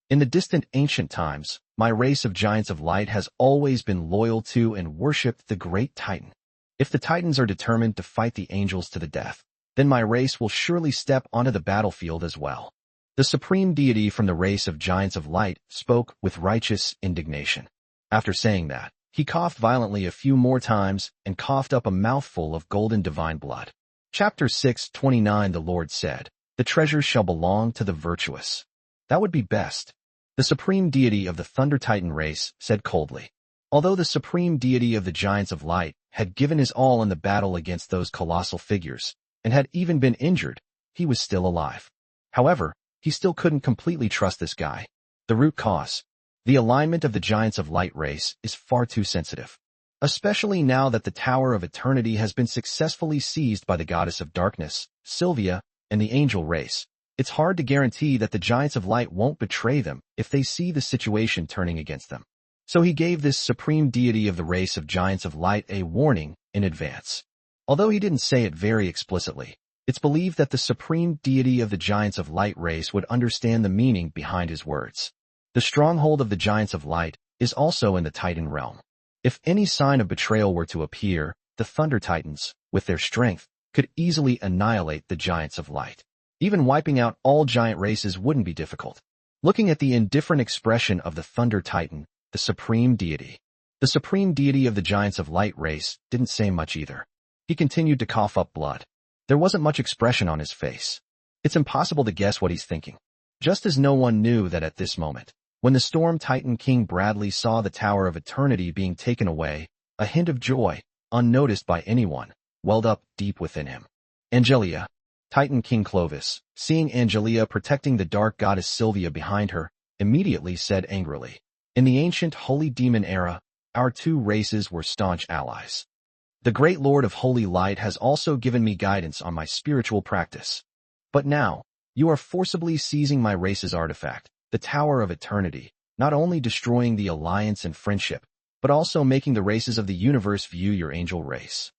In the distant ancient times, my race of Giants of Light has always been loyal to and worshipped the great Titan. If the Titans are determined to fight the angels to the death, then my race will surely step onto the battlefield as well." The supreme deity from the race of Giants of Light spoke with righteous indignation. After saying that, he coughed violently a few more times and coughed up a mouthful of golden divine blood. Chapter 6:29 The Lord said, "The treasures shall belong to the virtuous." That would be best. The supreme deity of the Thunder Titan race said coldly. Although the supreme deity of the Giants of Light had given his all in the battle against those colossal figures, and had even been injured, he was still alive. However, he still couldn't completely trust this guy. The root cause, the alignment of the Giants of Light race, is far too sensitive. Especially now that the Tower of Eternity has been successfully seized by the Goddess of Darkness, Sylvia, and the Angel race. It's hard to guarantee that the Giants of Light won't betray them if they see the situation turning against them. So he gave this supreme deity of the race of Giants of Light a warning in advance. Although he didn't say it very explicitly, it's believed that the supreme deity of the Giants of Light race would understand the meaning behind his words. The stronghold of the Giants of Light is also in the Titan realm. If any sign of betrayal were to appear, the Thunder Titans, with their strength, could easily annihilate the Giants of Light. Even wiping out all giant races wouldn't be difficult. Looking at the indifferent expression of the Thunder Titan, the supreme deity. The supreme deity of the Giants of Light race didn't say much either. He continued to cough up blood. There wasn't much expression on his face. It's impossible to guess what he's thinking. Just as no one knew that at this moment, when the Storm Titan King Bradley saw the Tower of Eternity being taken away, a hint of joy, unnoticed by anyone, welled up deep within him. "Angelia, Titan King Clovis, seeing Angelia protecting the dark goddess Sylvia behind her, immediately said angrily, "In the ancient holy demon era, our two races were staunch allies. The great Lord of Holy Light has also given me guidance on my spiritual practice. But now, you are forcibly seizing my race's artifact, the Tower of Eternity, not only destroying the alliance and friendship, but also making the races of the universe view your angel race."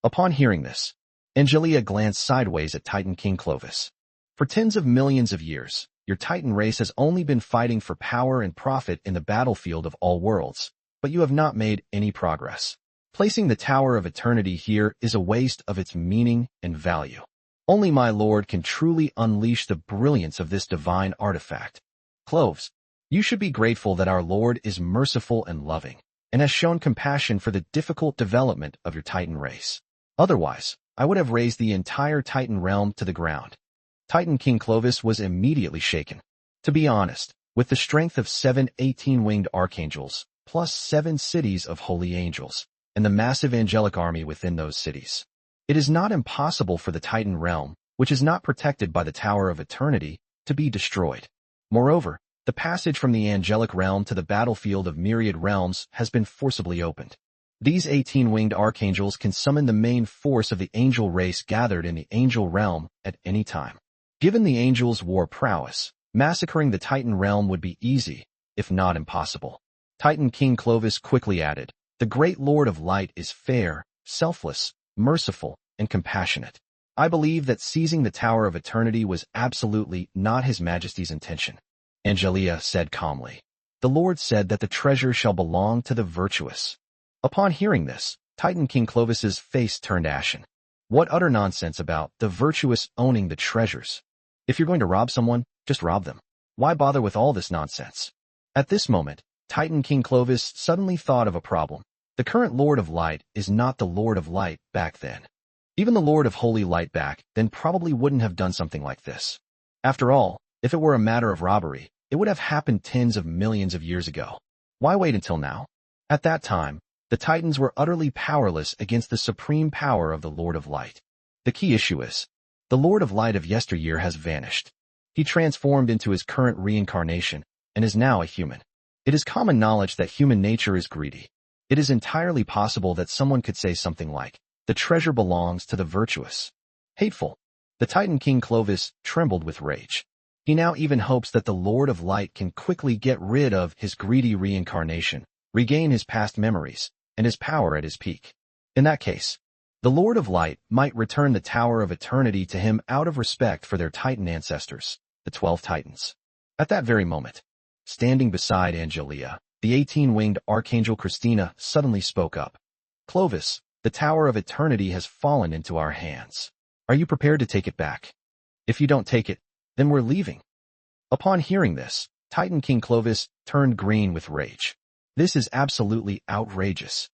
Upon hearing this, Angelia glanced sideways at Titan King Clovis. For tens of millions of years, your Titan race has only been fighting for power and profit in the battlefield of all worlds, but you have not made any progress. Placing the Tower of Eternity here is a waste of its meaning and value. Only my lord can truly unleash the brilliance of this divine artifact. Clovis, you should be grateful that our Lord is merciful and loving, and has shown compassion for the difficult development of your Titan race. Otherwise, I would have razed the entire Titan realm to the ground. Titan King Clovis was immediately shaken. To be honest, with the strength of 7 18-winged archangels, plus 7 cities of holy angels, and the massive angelic army within those cities, it is not impossible for the Titan realm, which is not protected by the Tower of Eternity, to be destroyed. Moreover, the passage from the angelic realm to the battlefield of myriad realms has been forcibly opened. These 18-winged archangels can summon the main force of the angel race gathered in the angel realm at any time. Given the angels' war prowess, massacring the Titan realm would be easy, if not impossible. Titan King Clovis quickly added, "The great Lord of Light is fair, selfless, merciful, and compassionate. I believe that seizing the Tower of Eternity was absolutely not His Majesty's intention." Angelia said calmly, "The Lord said that the treasure shall belong to the virtuous." Upon hearing this, Titan King Clovis's face turned ashen. What utter nonsense about the virtuous owning the treasures. If you're going to rob someone, just rob them. Why bother with all this nonsense? At this moment, Titan King Clovis suddenly thought of a problem. The current Lord of Light is not the Lord of Light back then. Even the Lord of Holy Light back then probably wouldn't have done something like this. After all, if it were a matter of robbery, it would have happened tens of millions of years ago. Why wait until now? At that time, the Titans were utterly powerless against the supreme power of the Lord of Light. The key issue is, the Lord of Light of yesteryear has vanished. He transformed into his current reincarnation and is now a human. It is common knowledge that human nature is greedy. It is entirely possible that someone could say something like, "The treasure belongs to the virtuous." Hateful. The Titan King Clovis trembled with rage. He now even hopes that the Lord of Light can quickly get rid of his greedy reincarnation, regain his past memories, and his power at his peak. In that case, the Lord of Light might return the Tower of Eternity to him out of respect for their Titan ancestors, the 12 Titans. At that very moment, standing beside Angelia, the 18-winged Archangel Christina suddenly spoke up. "Clovis, the Tower of Eternity has fallen into our hands. Are you prepared to take it back? If you don't take it, then we're leaving." Upon hearing this, Titan King Clovis turned green with rage. This is absolutely outrageous.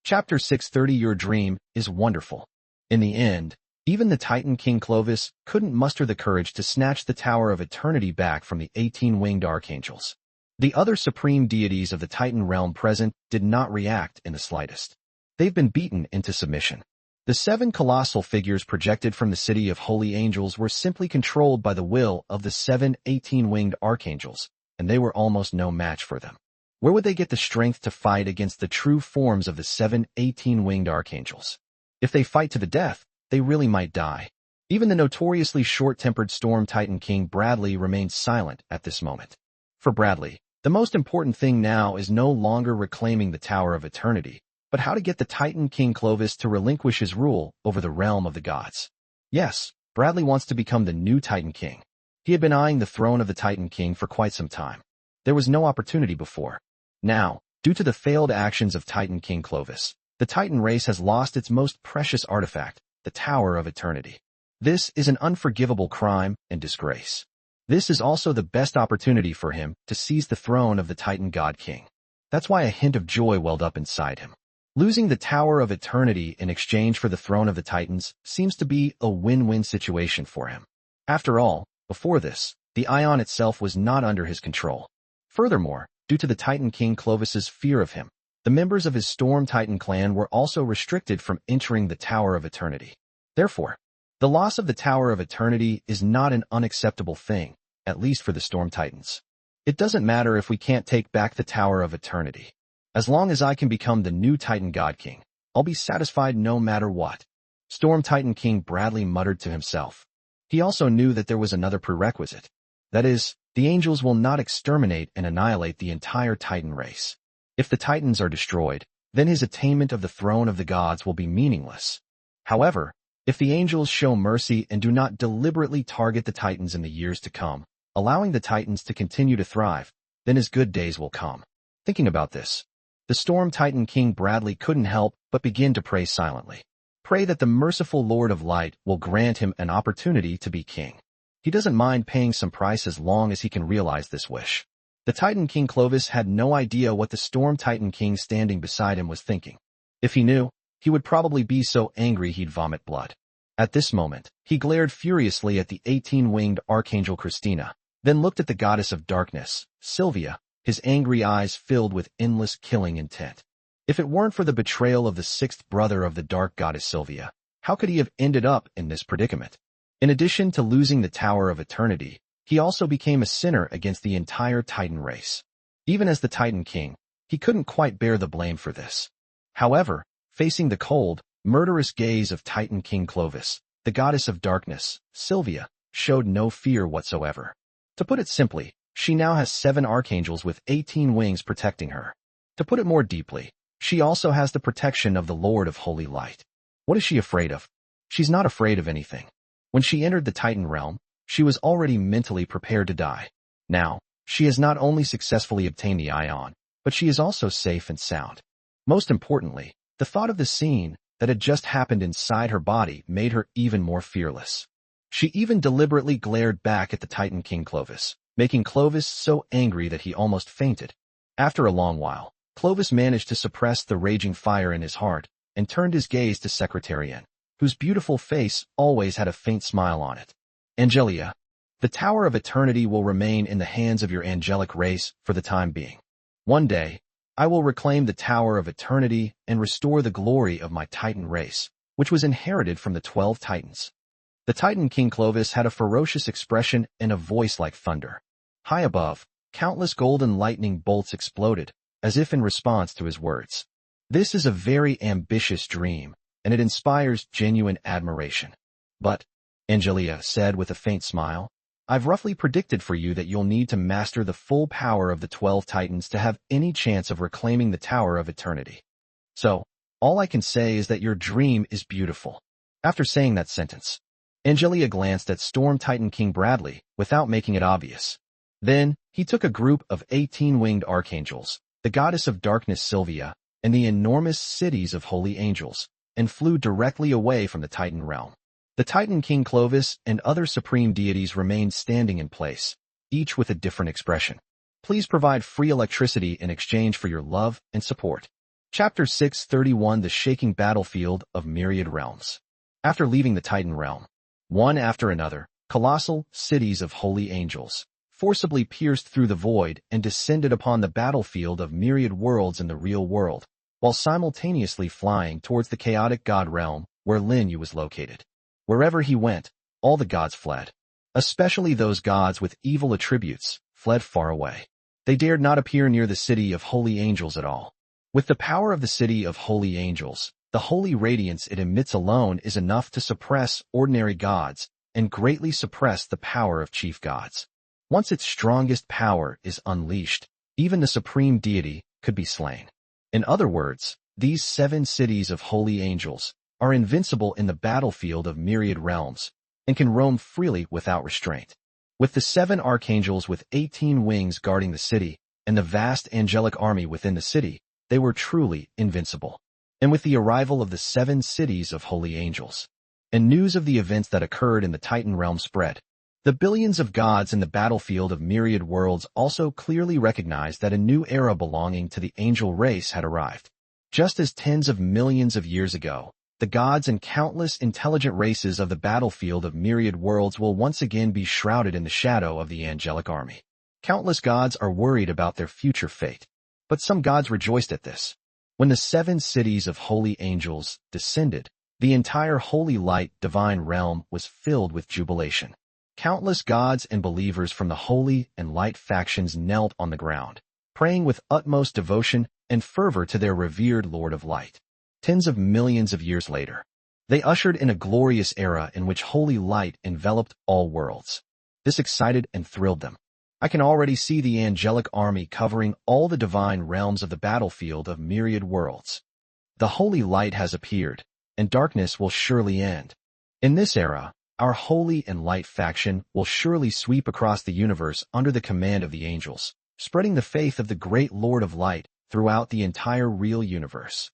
Chapter 630. Your dream is wonderful. In the end, even the Titan King Clovis couldn't muster the courage to snatch the Tower of Eternity back from the 18-winged archangels. The other supreme deities of the Titan realm present did not react in the slightest. They've been beaten into submission. The 7 colossal figures projected from the city of holy angels were simply controlled by the will of the 7 18-winged archangels, and they were almost no match for them. Where would they get the strength to fight against the true forms of the 7 18-winged archangels? If they fight to the death, they really might die. Even the notoriously short-tempered Storm Titan King Bradley remained silent at this moment. For Bradley, the most important thing now is no longer reclaiming the Tower of Eternity, but how to get the Titan King Clovis to relinquish his rule over the realm of the gods. Yes, Bradley wants to become the new Titan King. He had been eyeing the throne of the Titan King for quite some time. There was no opportunity before. Now, due to the failed actions of Titan King Clovis, the Titan race has lost its most precious artifact, the Tower of Eternity. This is an unforgivable crime and disgrace. This is also the best opportunity for him to seize the throne of the Titan God King. That's why a hint of joy welled up inside him. Losing the Tower of Eternity in exchange for the throne of the Titans seems to be a win-win situation for him. After all, before this, the Ion itself was not under his control. Furthermore, due to the Titan King Clovis's fear of him, the members of his Storm Titan clan were also restricted from entering the Tower of Eternity. Therefore, The loss of the Tower of Eternity is not an unacceptable thing, at least for the Storm Titans. It doesn't matter if we can't take back the Tower of Eternity. As long as I can become the new Titan God King, I'll be satisfied no matter what. Storm Titan King Bradley muttered to himself. He also knew that there was another prerequisite. That is, the angels will not exterminate and annihilate the entire Titan race. If the Titans are destroyed, then his attainment of the throne of the gods will be meaningless. However, if the angels show mercy and do not deliberately target the Titans in the years to come, allowing the Titans to continue to thrive, then his good days will come. Thinking about this, the Storm Titan King Bradley couldn't help but begin to pray silently. Pray that the merciful Lord of Light will grant him an opportunity to be king. He doesn't mind paying some price as long as he can realize this wish. The Titan King Clovis had no idea what the Storm Titan King standing beside him was thinking. If he knew, he would probably be so angry he'd vomit blood. At this moment, he glared furiously at the 18-winged archangel Christina, then looked at the goddess of darkness, Sylvia, his angry eyes filled with endless killing intent. If it weren't for the betrayal of the sixth brother of the dark goddess Sylvia, how could he have ended up in this predicament? In addition to losing the Tower of Eternity, he also became a sinner against the entire Titan race. Even as the Titan King, he couldn't quite bear the blame for this. However, facing the cold, murderous gaze of Titan King Clovis, the goddess of darkness, Sylvia, showed no fear whatsoever. To put it simply, she now has 7 archangels with 18 wings protecting her. To put it more deeply, she also has the protection of the Lord of Holy Light. What is she afraid of? She's not afraid of anything. When she entered the Titan realm, she was already mentally prepared to die. Now, she has not only successfully obtained the Ion, but she is also safe and sound. Most importantly, the thought of the scene that had just happened inside her body made her even more fearless. She even deliberately glared back at the Titan King Clovis, making Clovis so angry that he almost fainted. After a long while, Clovis managed to suppress the raging fire in his heart and turned his gaze to Secretarian, whose beautiful face always had a faint smile on it. Angelia, the Tower of Eternity will remain in the hands of your angelic race for the time being. One day, I will reclaim the Tower of Eternity and restore the glory of my Titan race, which was inherited from the 12 Titans. The Titan King Clovis had a ferocious expression and a voice like thunder. High above, countless golden lightning bolts exploded, as if in response to his words. This is a very ambitious dream, and it inspires genuine admiration. But, Angelia said with a faint smile, I've roughly predicted for you that you'll need to master the full power of the 12 Titans to have any chance of reclaiming the Tower of Eternity. So, all I can say is that your dream is beautiful. After saying that sentence, Angelia glanced at Storm Titan King Bradley without making it obvious. Then, he took a group of 18-winged archangels, the goddess of darkness Sylvia, and the enormous cities of holy angels, and flew directly away from the Titan realm. The Titan King Clovis and other supreme deities remained standing in place, each with a different expression. Please provide free electricity in exchange for your love and support. Chapter 631 The Shaking Battlefield of Myriad Realms. After leaving the Titan realm, one after another, colossal cities of holy angels forcibly pierced through the void and descended upon the battlefield of myriad worlds in the real world, while simultaneously flying towards the chaotic god realm where Lin Yu was located. Wherever he went, all the gods fled. Especially those gods with evil attributes fled far away. They dared not appear near the city of holy angels at all. With the power of the city of holy angels, the holy radiance it emits alone is enough to suppress ordinary gods and greatly suppress the power of chief gods. Once its strongest power is unleashed, even the supreme deity could be slain. In other words, these 7 cities of holy angels are invincible in the battlefield of myriad realms and can roam freely without restraint. With the 7 archangels with 18 wings guarding the city and the vast angelic army within the city, they were truly invincible. And with the arrival of the 7 cities of holy angels, and news of the events that occurred in the Titan realm spread, the billions of gods in the battlefield of myriad worlds also clearly recognized that a new era belonging to the angel race had arrived. Just as tens of millions of years ago, the gods and countless intelligent races of the battlefield of myriad worlds will once again be shrouded in the shadow of the angelic army. Countless gods are worried about their future fate, but some gods rejoiced at this. When the 7 cities of holy angels descended, The entire holy light divine realm was filled with jubilation. Countless gods and believers from the holy and light factions knelt on the ground, praying with utmost devotion and fervor to their revered Lord of Light. Tens of millions of years later, they ushered in a glorious era in which holy light enveloped all worlds. This excited and thrilled them. I can already see the angelic army covering all the divine realms of the battlefield of myriad worlds. The holy light has appeared, and darkness will surely end. In this era, our holy and light faction will surely sweep across the universe under the command of the angels, spreading the faith of the great Lord of Light throughout the entire real universe.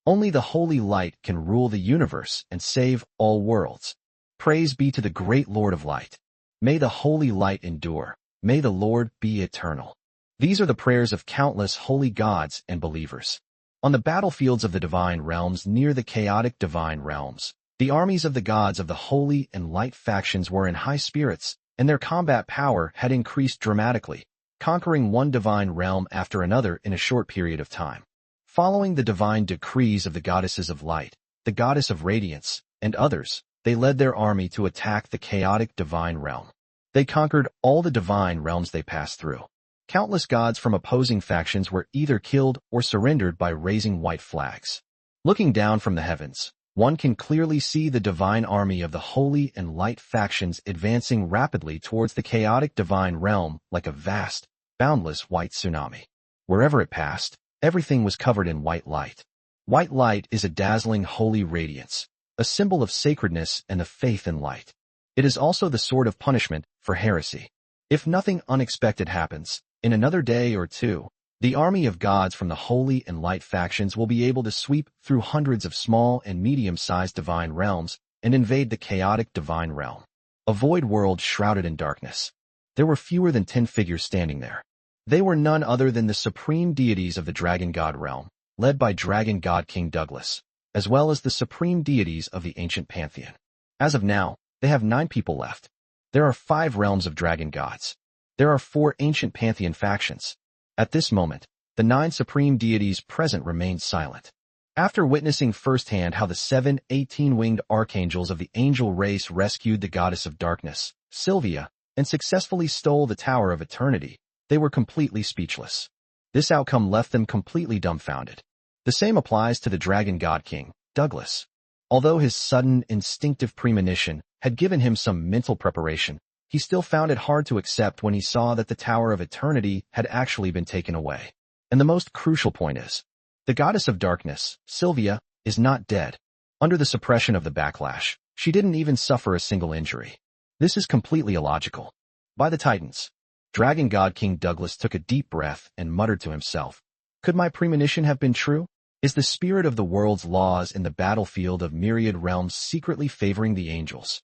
Only the holy light can rule the universe and save all worlds. Praise be to the great Lord of Light. May the holy light endure. May the Lord be eternal. These are the prayers of countless holy gods and believers. On the battlefields of the divine realms near the chaotic divine realms, the armies of the gods of the holy and light factions were in high spirits, and their combat power had increased dramatically, conquering one divine realm after another in a short period of time. Following the divine decrees of the goddesses of light, the goddess of radiance, and others, they led their army to attack the chaotic divine realm. They conquered all the divine realms they passed through. Countless gods from opposing factions were either killed or surrendered by raising white flags. Looking down from the heavens, one can clearly see the divine army of the holy and light factions advancing rapidly towards the chaotic divine realm like a vast, boundless white tsunami. Wherever it passed, everything was covered in white light. White light is a dazzling holy radiance, a symbol of sacredness and the faith in light. It is also the sword of punishment for heresy. If nothing unexpected happens, in another day or two, the army of gods from the holy and light factions will be able to sweep through hundreds of small and medium-sized divine realms and invade the chaotic divine realm. A void world shrouded in darkness. There were fewer than 10 figures standing there. They were none other than the supreme deities of the dragon god realm, led by dragon god King Douglas, as well as the supreme deities of the ancient pantheon. As of now, they have 9 people left. There are 5 realms of dragon gods. There are 4 ancient pantheon factions. At this moment, the 9 supreme deities present remained silent. After witnessing firsthand how the 7 18-winged archangels of the angel race rescued the goddess of darkness, Sylvia, and successfully stole the Tower of Eternity, they were completely speechless. This outcome left them completely dumbfounded. The same applies to the dragon god king, Douglas. Although his sudden, instinctive premonition had given him some mental preparation, he still found it hard to accept when he saw that the Tower of Eternity had actually been taken away. And the most crucial point is, the goddess of darkness, Sylvia, is not dead. Under the suppression of the backlash, she didn't even suffer a single injury. This is completely illogical. By the Titans, Dragon God King Douglas took a deep breath and muttered to himself, "Could my premonition have been true? Is the spirit of the world's laws in the battlefield of myriad realms secretly favoring the angels?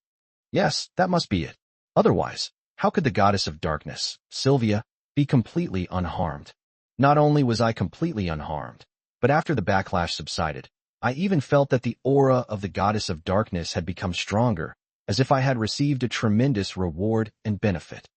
Yes, that must be it. Otherwise, how could the goddess of darkness, Sylvia, be completely unharmed? Not only was I completely unharmed, but after the backlash subsided, I even felt that the aura of the goddess of darkness had become stronger, as if I had received a tremendous reward and benefit.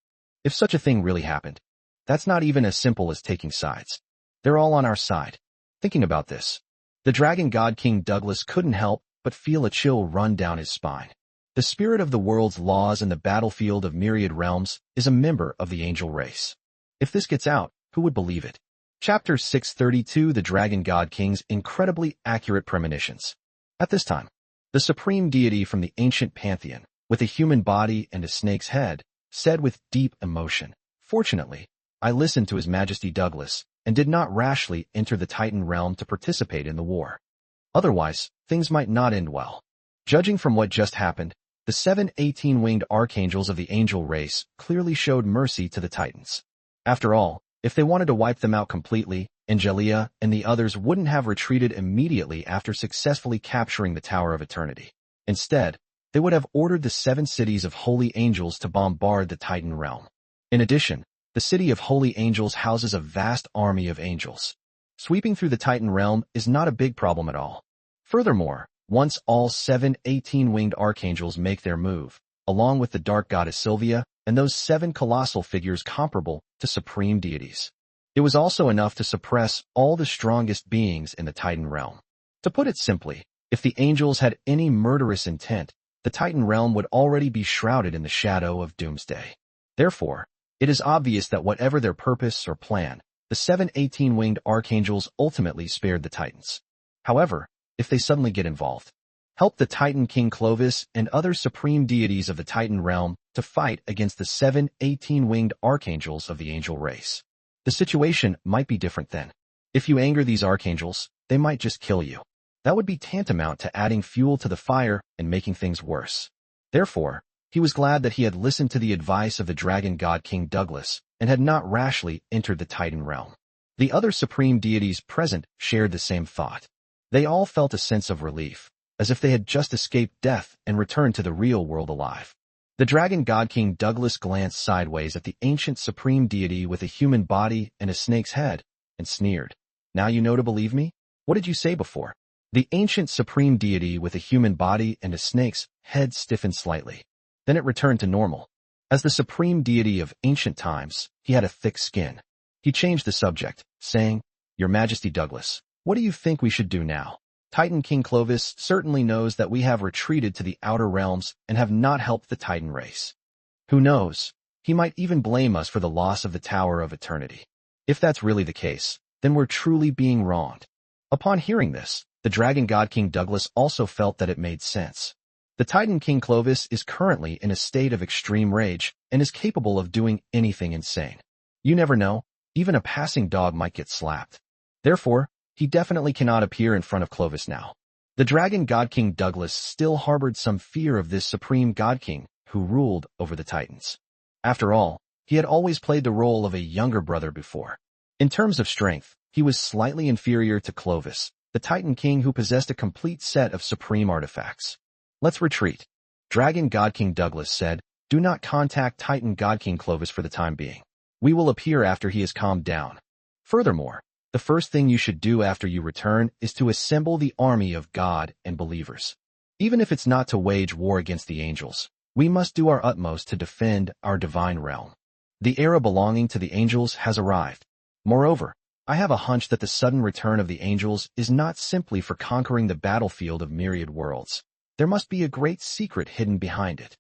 If such a thing really happened, that's not even as simple as taking sides. They're all on our side." Thinking about this, the dragon god King Douglas couldn't help but feel a chill run down his spine. The spirit of the world's laws in the battlefield of myriad realms is a member of the angel race. If this gets out, who would believe it? Chapter 632, The Dragon God King's Incredibly Accurate Premonitions. At this time, the supreme deity from the ancient pantheon, with a human body and a snake's head, said with deep emotion, "Fortunately, I listened to His Majesty Douglas and did not rashly enter the Titan realm to participate in the war. Otherwise, things might not end well." Judging from what just happened, the 7 18-winged archangels of the angel race clearly showed mercy to the Titans. After all, if they wanted to wipe them out completely, Angelia and the others wouldn't have retreated immediately after successfully capturing the Tower of Eternity. Instead, they would have ordered the 7 cities of holy angels to bombard the Titan realm. In addition, the city of holy angels houses a vast army of angels. Sweeping through the Titan realm is not a big problem at all. Furthermore, once all 7 18-winged archangels make their move, along with the dark goddess Sylvia and those 7 colossal figures comparable to supreme deities, it was also enough to suppress all the strongest beings in the Titan realm. To put it simply, if If the angels had any murderous intent, the Titan realm would already be shrouded in the shadow of doomsday. Therefore, it is obvious that whatever their purpose or plan, the 7 18-winged archangels ultimately spared the Titans. However, if they suddenly get involved, help the Titan King Clovis and other supreme deities of the Titan realm to fight against the 7 18-winged archangels of the angel race. The situation might be different then. If you anger these archangels, they might just kill you. That would be tantamount to adding fuel to the fire and making things worse. Therefore, he was glad that he had listened to the advice of the dragon god King Douglas and had not rashly entered the Titan realm. The other supreme deities present shared the same thought. They all felt a sense of relief, as if they had just escaped death and returned to the real world alive. The dragon god King Douglas glanced sideways at the ancient supreme deity with a human body and a snake's head, and sneered. Now you know to believe me? What did you say before? The ancient supreme deity with a human body and a snake's head stiffened slightly. Then it returned to normal. As the supreme deity of ancient times, he had a thick skin. He changed the subject, saying, Your Majesty Douglas, what do you think we should do now? Titan King Clovis certainly knows that we have retreated to the outer realms and have not helped the Titan race. Who knows? He might even blame us for the loss of the Tower of Eternity. If that's really the case, then we're truly being wronged. Upon hearing this, the dragon god King Douglas also felt that it made sense. The Titan King Clovis is currently in a state of extreme rage and is capable of doing anything insane. You never know, even a passing dog might get slapped. Therefore, he definitely cannot appear in front of Clovis now. The dragon god King Douglas still harbored some fear of this supreme god king who ruled over the Titans. After all, he had always played the role of a younger brother before. In terms of strength, he was slightly inferior to Clovis, the Titan king who possessed a complete set of supreme artifacts. Let's retreat. Dragon god King Douglas said, Do not contact Titan god King Clovis for the time being. We will appear after he has calmed down. Furthermore, the first thing you should do after you return is to assemble the army of God and believers. Even if it's not to wage war against the angels, we must do our utmost to defend our divine realm. The era belonging to the angels has arrived. Moreover, I have a hunch that the sudden return of the angels is not simply for conquering the battlefield of myriad worlds. There must be a great secret hidden behind it.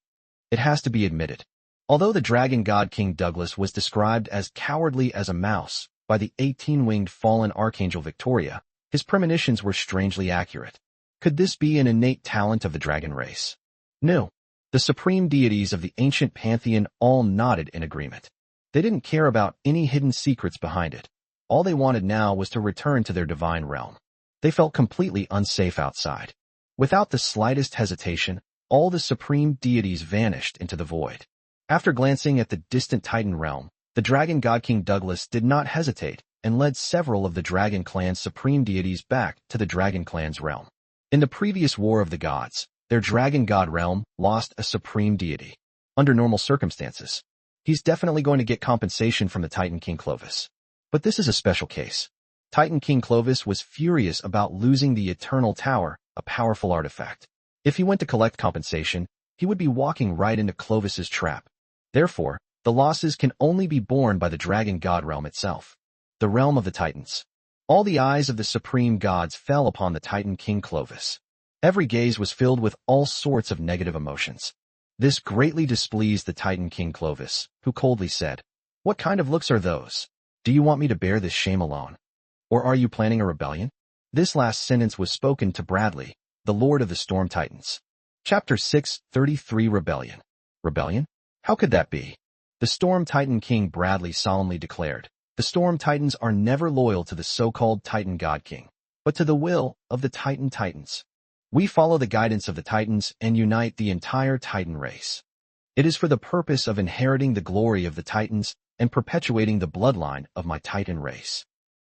It has to be admitted. Although the dragon god King Douglas was described as cowardly as a mouse by the 18-winged fallen archangel Victoria, his premonitions were strangely accurate. Could this be an innate talent of the dragon race? No. The supreme deities of the ancient pantheon all nodded in agreement. They didn't care about any hidden secrets behind it. All they wanted now was to return to their divine realm. They felt completely unsafe outside. Without the slightest hesitation, all the supreme deities vanished into the void. After glancing at the distant Titan realm, the dragon god King Douglas did not hesitate and led several of the dragon clan's supreme deities back to the dragon clan's realm. In the previous War of the Gods, their dragon god realm lost a supreme deity. Under normal circumstances, he's definitely going to get compensation from the Titan King Clovis. But this is a special case. Titan King Clovis was furious about losing the Eternal Tower, a powerful artifact. If he went to collect compensation, he would be walking right into Clovis's trap. Therefore, the losses can only be borne by the dragon god realm itself, the realm of the Titans. All the eyes of the supreme gods fell upon the Titan King Clovis. Every gaze was filled with all sorts of negative emotions. This greatly displeased the Titan King Clovis, who coldly said, What kind of looks are those? Do you want me to bear this shame alone? Or are you planning a rebellion? This last sentence was spoken to Bradley, the Lord of the Storm Titans. Chapter 6:33 Rebellion. Rebellion? How could that be? The Storm Titan King Bradley solemnly declared, The Storm Titans are never loyal to the so-called Titan God King, but to the will of the Titan Titans. We follow the guidance of the Titans and unite the entire Titan race. It is for the purpose of inheriting the glory of the Titans and perpetuating the bloodline of my Titan race.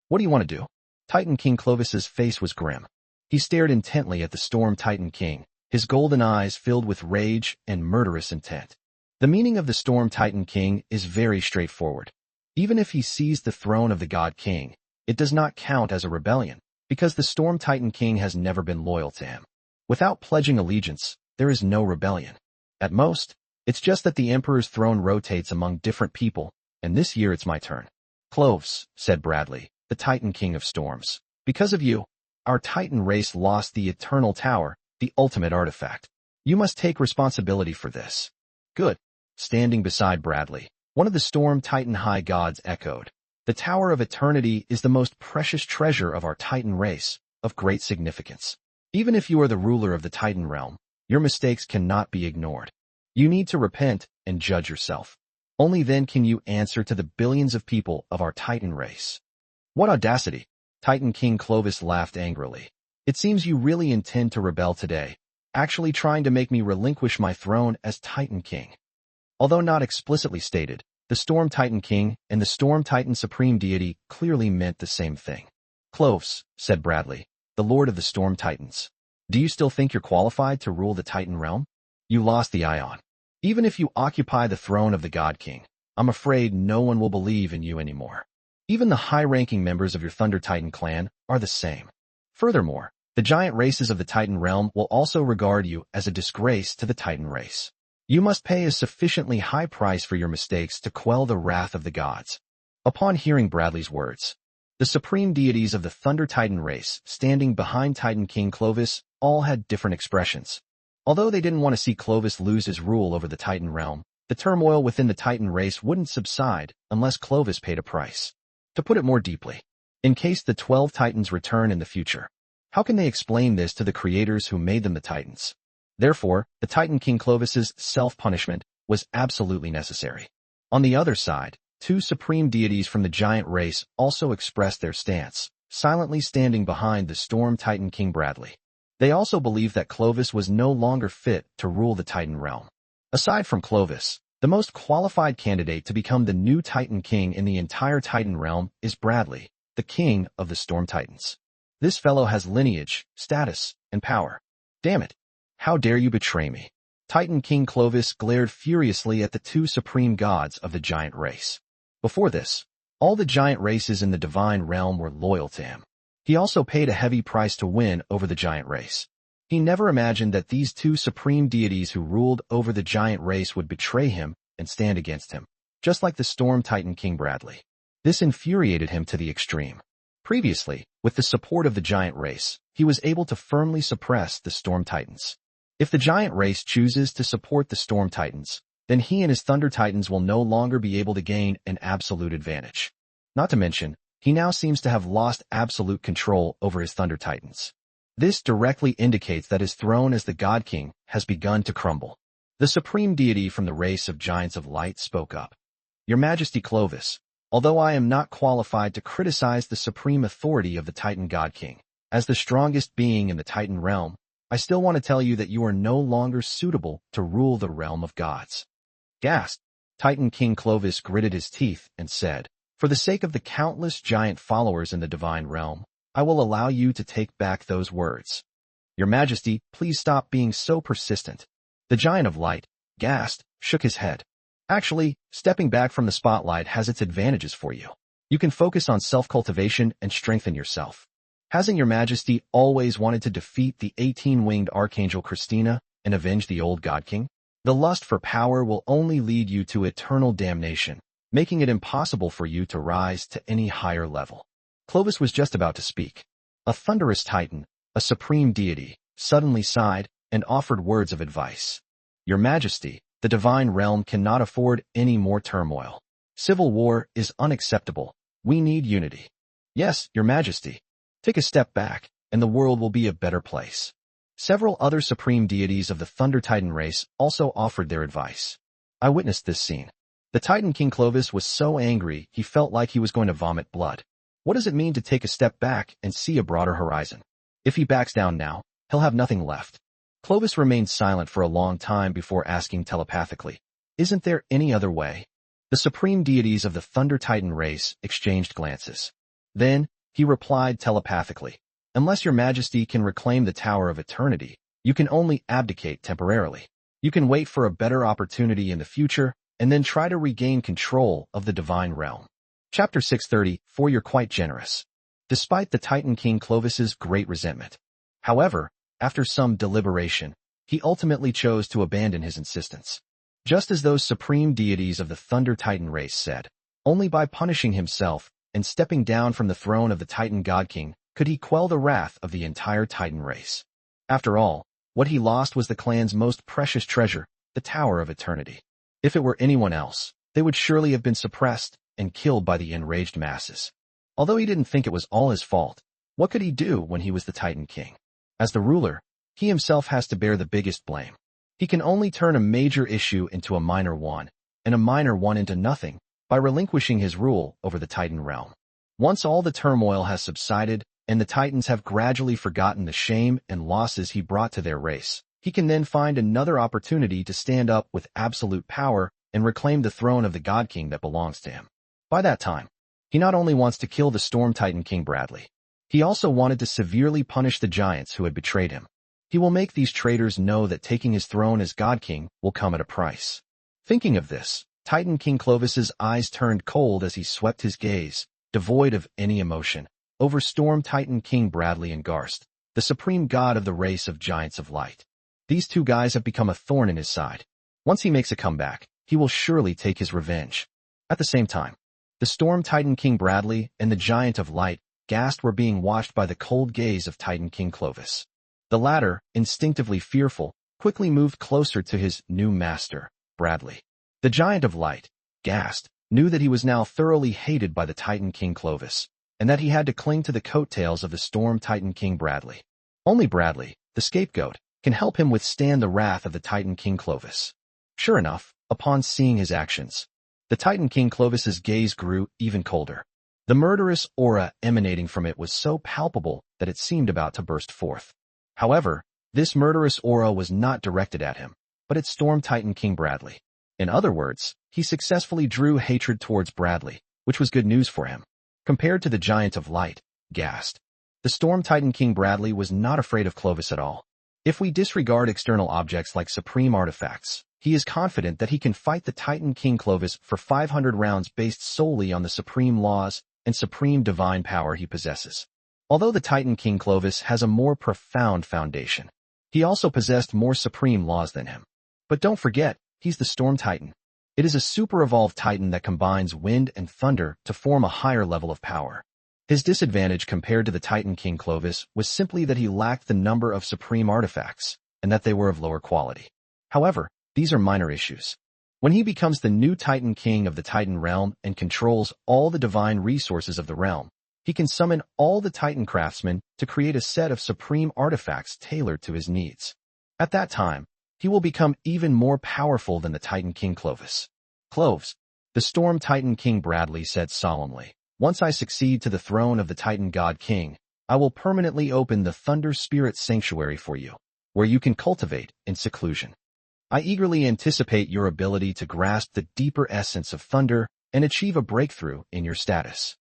What do you want to do? Titan King Clovis's face was grim. He stared intently at the Storm Titan King, his golden eyes filled with rage and murderous intent. The meaning of the Storm Titan King is very straightforward. Even if he seized the throne of the God King, it does not count as a rebellion, because the Storm Titan King has never been loyal to him. Without pledging allegiance, there is no rebellion. At most, it's just that the Emperor's throne rotates among different people, and this year it's my turn. Clovis, said Bradley, the Titan King of Storms. Because of you, our Titan race lost the Eternal Tower, the ultimate artifact. You must take responsibility for this. Good. Standing beside Bradley, one of the Storm Titan High Gods echoed. The Tower of Eternity is the most precious treasure of our Titan race, of great significance. Even if you are the ruler of the Titan realm, your mistakes cannot be ignored. You need to repent and judge yourself. Only then can you answer to the billions of people of our Titan race. What audacity! Titan King Clovis laughed angrily. It seems you really intend to rebel today, actually trying to make me relinquish my throne as Titan King. Although not explicitly stated, the Storm Titan King and the Storm Titan Supreme Deity clearly meant the same thing. Clovis, said Bradley, the Lord of the Storm Titans. Do you still think you're qualified to rule the Titan realm? You lost the ion. Even if you occupy the throne of the God King, I'm afraid no one will believe in you anymore. Even the high-ranking members of your Thunder Titan clan are the same. Furthermore, the giant races of the Titan realm will also regard you as a disgrace to the Titan race. You must pay a sufficiently high price for your mistakes to quell the wrath of the gods. Upon hearing Bradley's words, the supreme deities of the Thunder Titan race, standing behind Titan King Clovis, all had different expressions. Although they didn't want to see Clovis lose his rule over the Titan realm, the turmoil within the Titan race wouldn't subside unless Clovis paid a price. To put it more deeply, in case the 12 Titans return in the future, how can they explain this to the creators who made them the Titans? Therefore, the Titan King Clovis's self-punishment was absolutely necessary. On the other side, two supreme deities from the giant race also expressed their stance, silently standing behind the Storm Titan King Bradley. They also believed that Clovis was no longer fit to rule the Titan realm. Aside from Clovis, the most qualified candidate to become the new Titan King in the entire Titan realm is Bradley, the King of the Storm Titans. This fellow has lineage, status, and power. Damn it! How dare you betray me? Titan King Clovis glared furiously at the two supreme gods of the giant race. Before this, all the giant races in the divine realm were loyal to him. He also paid a heavy price to win over the giant race. He never imagined that these two supreme deities who ruled over the giant race would betray him and stand against him, just like the Storm Titan King Bradley. This infuriated him to the extreme. Previously, with the support of the giant race, he was able to firmly suppress the Storm Titans. If the giant race chooses to support the Storm Titans, then he and his Thunder Titans will no longer be able to gain an absolute advantage. Not to mention, he now seems to have lost absolute control over his Thunder Titans. This directly indicates that his throne as the God King has begun to crumble. The supreme deity from the race of giants of light spoke up. Your Majesty Clovis, although I am not qualified to criticize the supreme authority of the Titan God King, as the strongest being in the Titan realm, I still want to tell you that you are no longer suitable to rule the realm of gods. Gasped. Titan King Clovis gritted his teeth and said, for the sake of the countless giant followers in the divine realm, I will allow you to take back those words. Your Majesty, please stop being so persistent. The giant of light, Gast, shook his head. Actually, stepping back from the spotlight has its advantages for you. You can focus on self-cultivation and strengthen yourself. Hasn't your Majesty always wanted to defeat the 18-winged archangel Christina and avenge the old God King? The lust for power will only lead you to eternal damnation, making it impossible for you to rise to any higher level. Clovis was just about to speak. A thunderous titan, a supreme deity, suddenly sighed and offered words of advice. Your Majesty, the divine realm cannot afford any more turmoil. Civil war is unacceptable. We need unity. Yes, Your Majesty. Take a step back, and the world will be a better place. Several other supreme deities of the Thunder Titan race also offered their advice. I witnessed this scene. The Titan King Clovis was so angry he felt like he was going to vomit blood. What does it mean to take a step back and see a broader horizon? If he backs down now, he'll have nothing left. Clovis remained silent for a long time before asking telepathically, isn't there any other way? The supreme deities of the Thunder Titan race exchanged glances. Then, he replied telepathically, unless Your Majesty can reclaim the Tower of Eternity, you can only abdicate temporarily. You can wait for a better opportunity in the future, and then try to regain control of the divine realm. Chapter 630, for you're quite generous. Despite the Titan King Clovis's great resentment. However, after some deliberation, he ultimately chose to abandon his insistence. Just as those supreme deities of the Thunder Titan race said, only by punishing himself and stepping down from the throne of the Titan God King could he quell the wrath of the entire Titan race. After all, what he lost was the clan's most precious treasure, the Tower of Eternity. If it were anyone else, they would surely have been suppressed and killed by the enraged masses. Although he didn't think it was all his fault, what could he do when he was the Titan King? As the ruler, he himself has to bear the biggest blame. He can only turn a major issue into a minor one, and a minor one into nothing, by relinquishing his rule over the Titan realm. Once all the turmoil has subsided, and the Titans have gradually forgotten the shame and losses he brought to their race, he can then find another opportunity to stand up with absolute power and reclaim the throne of the God King that belongs to him. By that time, he not only wants to kill the Storm Titan King Bradley, he also wanted to severely punish the giants who had betrayed him. He will make these traitors know that taking his throne as God King will come at a price. Thinking of this, Titan King Clovis's eyes turned cold as he swept his gaze, devoid of any emotion, over Storm Titan King Bradley and Garst, the supreme god of the race of Giants of Light. These two guys have become a thorn in his side. Once he makes a comeback, he will surely take his revenge. At the same time, the Storm Titan King Bradley and the Giant of Light, Gast, were being watched by the cold gaze of Titan King Clovis. The latter, instinctively fearful, quickly moved closer to his new master, Bradley. The Giant of Light, Gast, knew that he was now thoroughly hated by the Titan King Clovis, and that he had to cling to the coattails of the Storm Titan King Bradley. Only Bradley, the scapegoat, can help him withstand the wrath of the Titan King Clovis. Sure enough, upon seeing his actions, the Titan King Clovis's gaze grew even colder. The murderous aura emanating from it was so palpable that it seemed about to burst forth. However, this murderous aura was not directed at him, but at Storm Titan King Bradley. In other words, he successfully drew hatred towards Bradley, which was good news for him. Compared to the Giant of Light, Gast, the Storm Titan King Bradley was not afraid of Clovis at all. If we disregard external objects like supreme artifacts, he is confident that he can fight the Titan King Clovis for 500 rounds based solely on the supreme laws and supreme divine power he possesses. Although the Titan King Clovis has a more profound foundation, he also possessed more supreme laws than him. But don't forget, he's the Storm Titan. It is a super-evolved Titan that combines wind and thunder to form a higher level of power. His disadvantage compared to the Titan King Clovis was simply that he lacked the number of supreme artifacts, and that they were of lower quality. However, these are minor issues. When he becomes the new Titan King of the Titan realm and controls all the divine resources of the realm, he can summon all the Titan craftsmen to create a set of supreme artifacts tailored to his needs. At that time, he will become even more powerful than the Titan King Clovis. Clovis, the Storm Titan King Bradley said solemnly, "Once I succeed to the throne of the Titan God King, I will permanently open the Thunder Spirit Sanctuary for you, where you can cultivate in seclusion. I eagerly anticipate your ability to grasp the deeper essence of thunder and achieve a breakthrough in your status.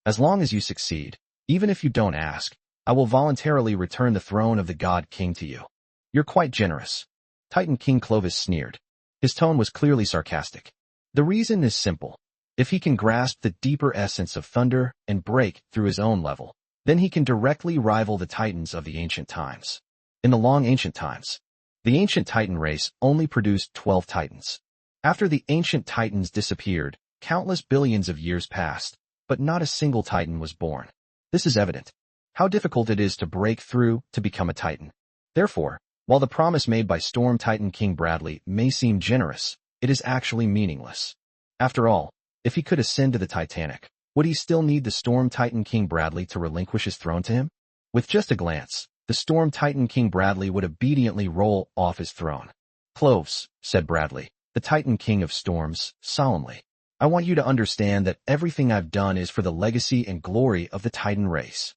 As long as you succeed, even if you don't ask, I will voluntarily return the throne of the God King to you. You're quite generous." Titan King Clovis sneered. His tone was clearly sarcastic. The reason is simple. If he can grasp the deeper essence of thunder and break through his own level, then he can directly rival the Titans of the ancient times. In the long ancient times, the ancient Titan race only produced 12 Titans. After the ancient Titans disappeared, countless billions of years passed, but not a single Titan was born. This is evident. How difficult it is to break through to become a Titan. Therefore, while the promise made by Storm Titan King Bradley may seem generous, it is actually meaningless. After all, if he could ascend to the Titanic, would he still need the Storm Titan King Bradley to relinquish his throne to him? With just a glance, the Storm Titan King Bradley would obediently roll off his throne. "Clovis," said Bradley, the Titan King of Storms, solemnly, "I want you to understand that everything I've done is for the legacy and glory of the Titan race.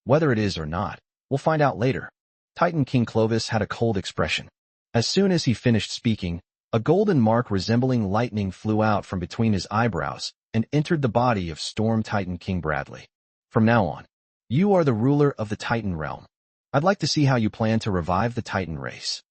Whether it is or not, we'll find out later." Titan King Clovis had a cold expression. As soon as he finished speaking, a golden mark resembling lightning flew out from between his eyebrows and entered the body of Storm Titan King Bradley. "From now on, you are the ruler of the Titan realm. I'd like to see how you plan to revive the Titan race."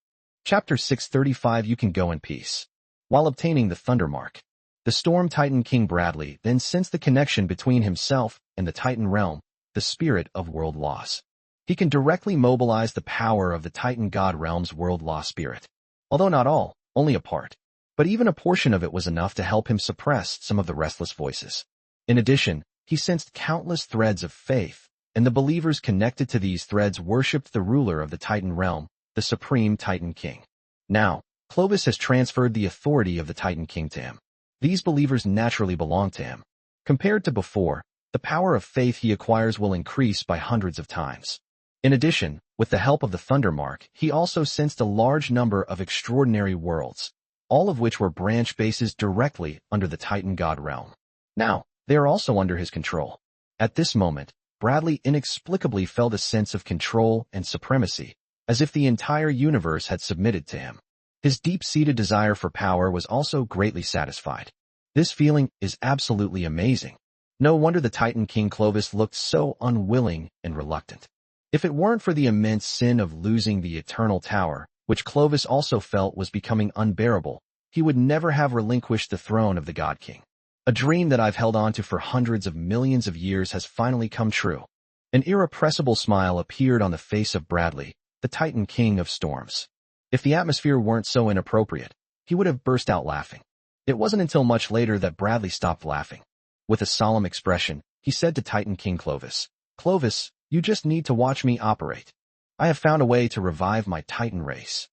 Chapter 635. You can go in peace. While obtaining the Thunder Mark, the Storm Titan King Bradley then sensed the connection between himself and the Titan realm, the spirit of world loss. He can directly mobilize the power of the Titan God realm's world law spirit. Although not all, only a part. But even a portion of it was enough to help him suppress some of the restless voices. In addition, he sensed countless threads of faith and the believers connected to these threads worshipped the ruler of the Titan realm, the Supreme Titan King. Now, Clovis has transferred the authority of the Titan King to him. These believers naturally belong to him. Compared to before, the power of faith he acquires will increase by hundreds of times. In addition, with the help of the Thunder Mark, he also sensed a large number of extraordinary worlds, all of which were branch bases directly under the Titan God realm. Now, they are also under his control. At this moment, Bradley inexplicably felt a sense of control and supremacy, as if the entire universe had submitted to him. His deep-seated desire for power was also greatly satisfied. This feeling is absolutely amazing. No wonder the Titan King Clovis looked so unwilling and reluctant. If it weren't for the immense sin of losing the Eternal Tower, which Clovis also felt was becoming unbearable, he would never have relinquished the throne of the God King. A dream that I've held on to for hundreds of millions of years has finally come true. An irrepressible smile appeared on the face of Bradley, the Titan King of Storms. If the atmosphere weren't so inappropriate, he would have burst out laughing. It wasn't until much later that Bradley stopped laughing. With a solemn expression, he said to Titan King Clovis, "Clovis, you just need to watch me operate. I have found a way to revive my Titan race.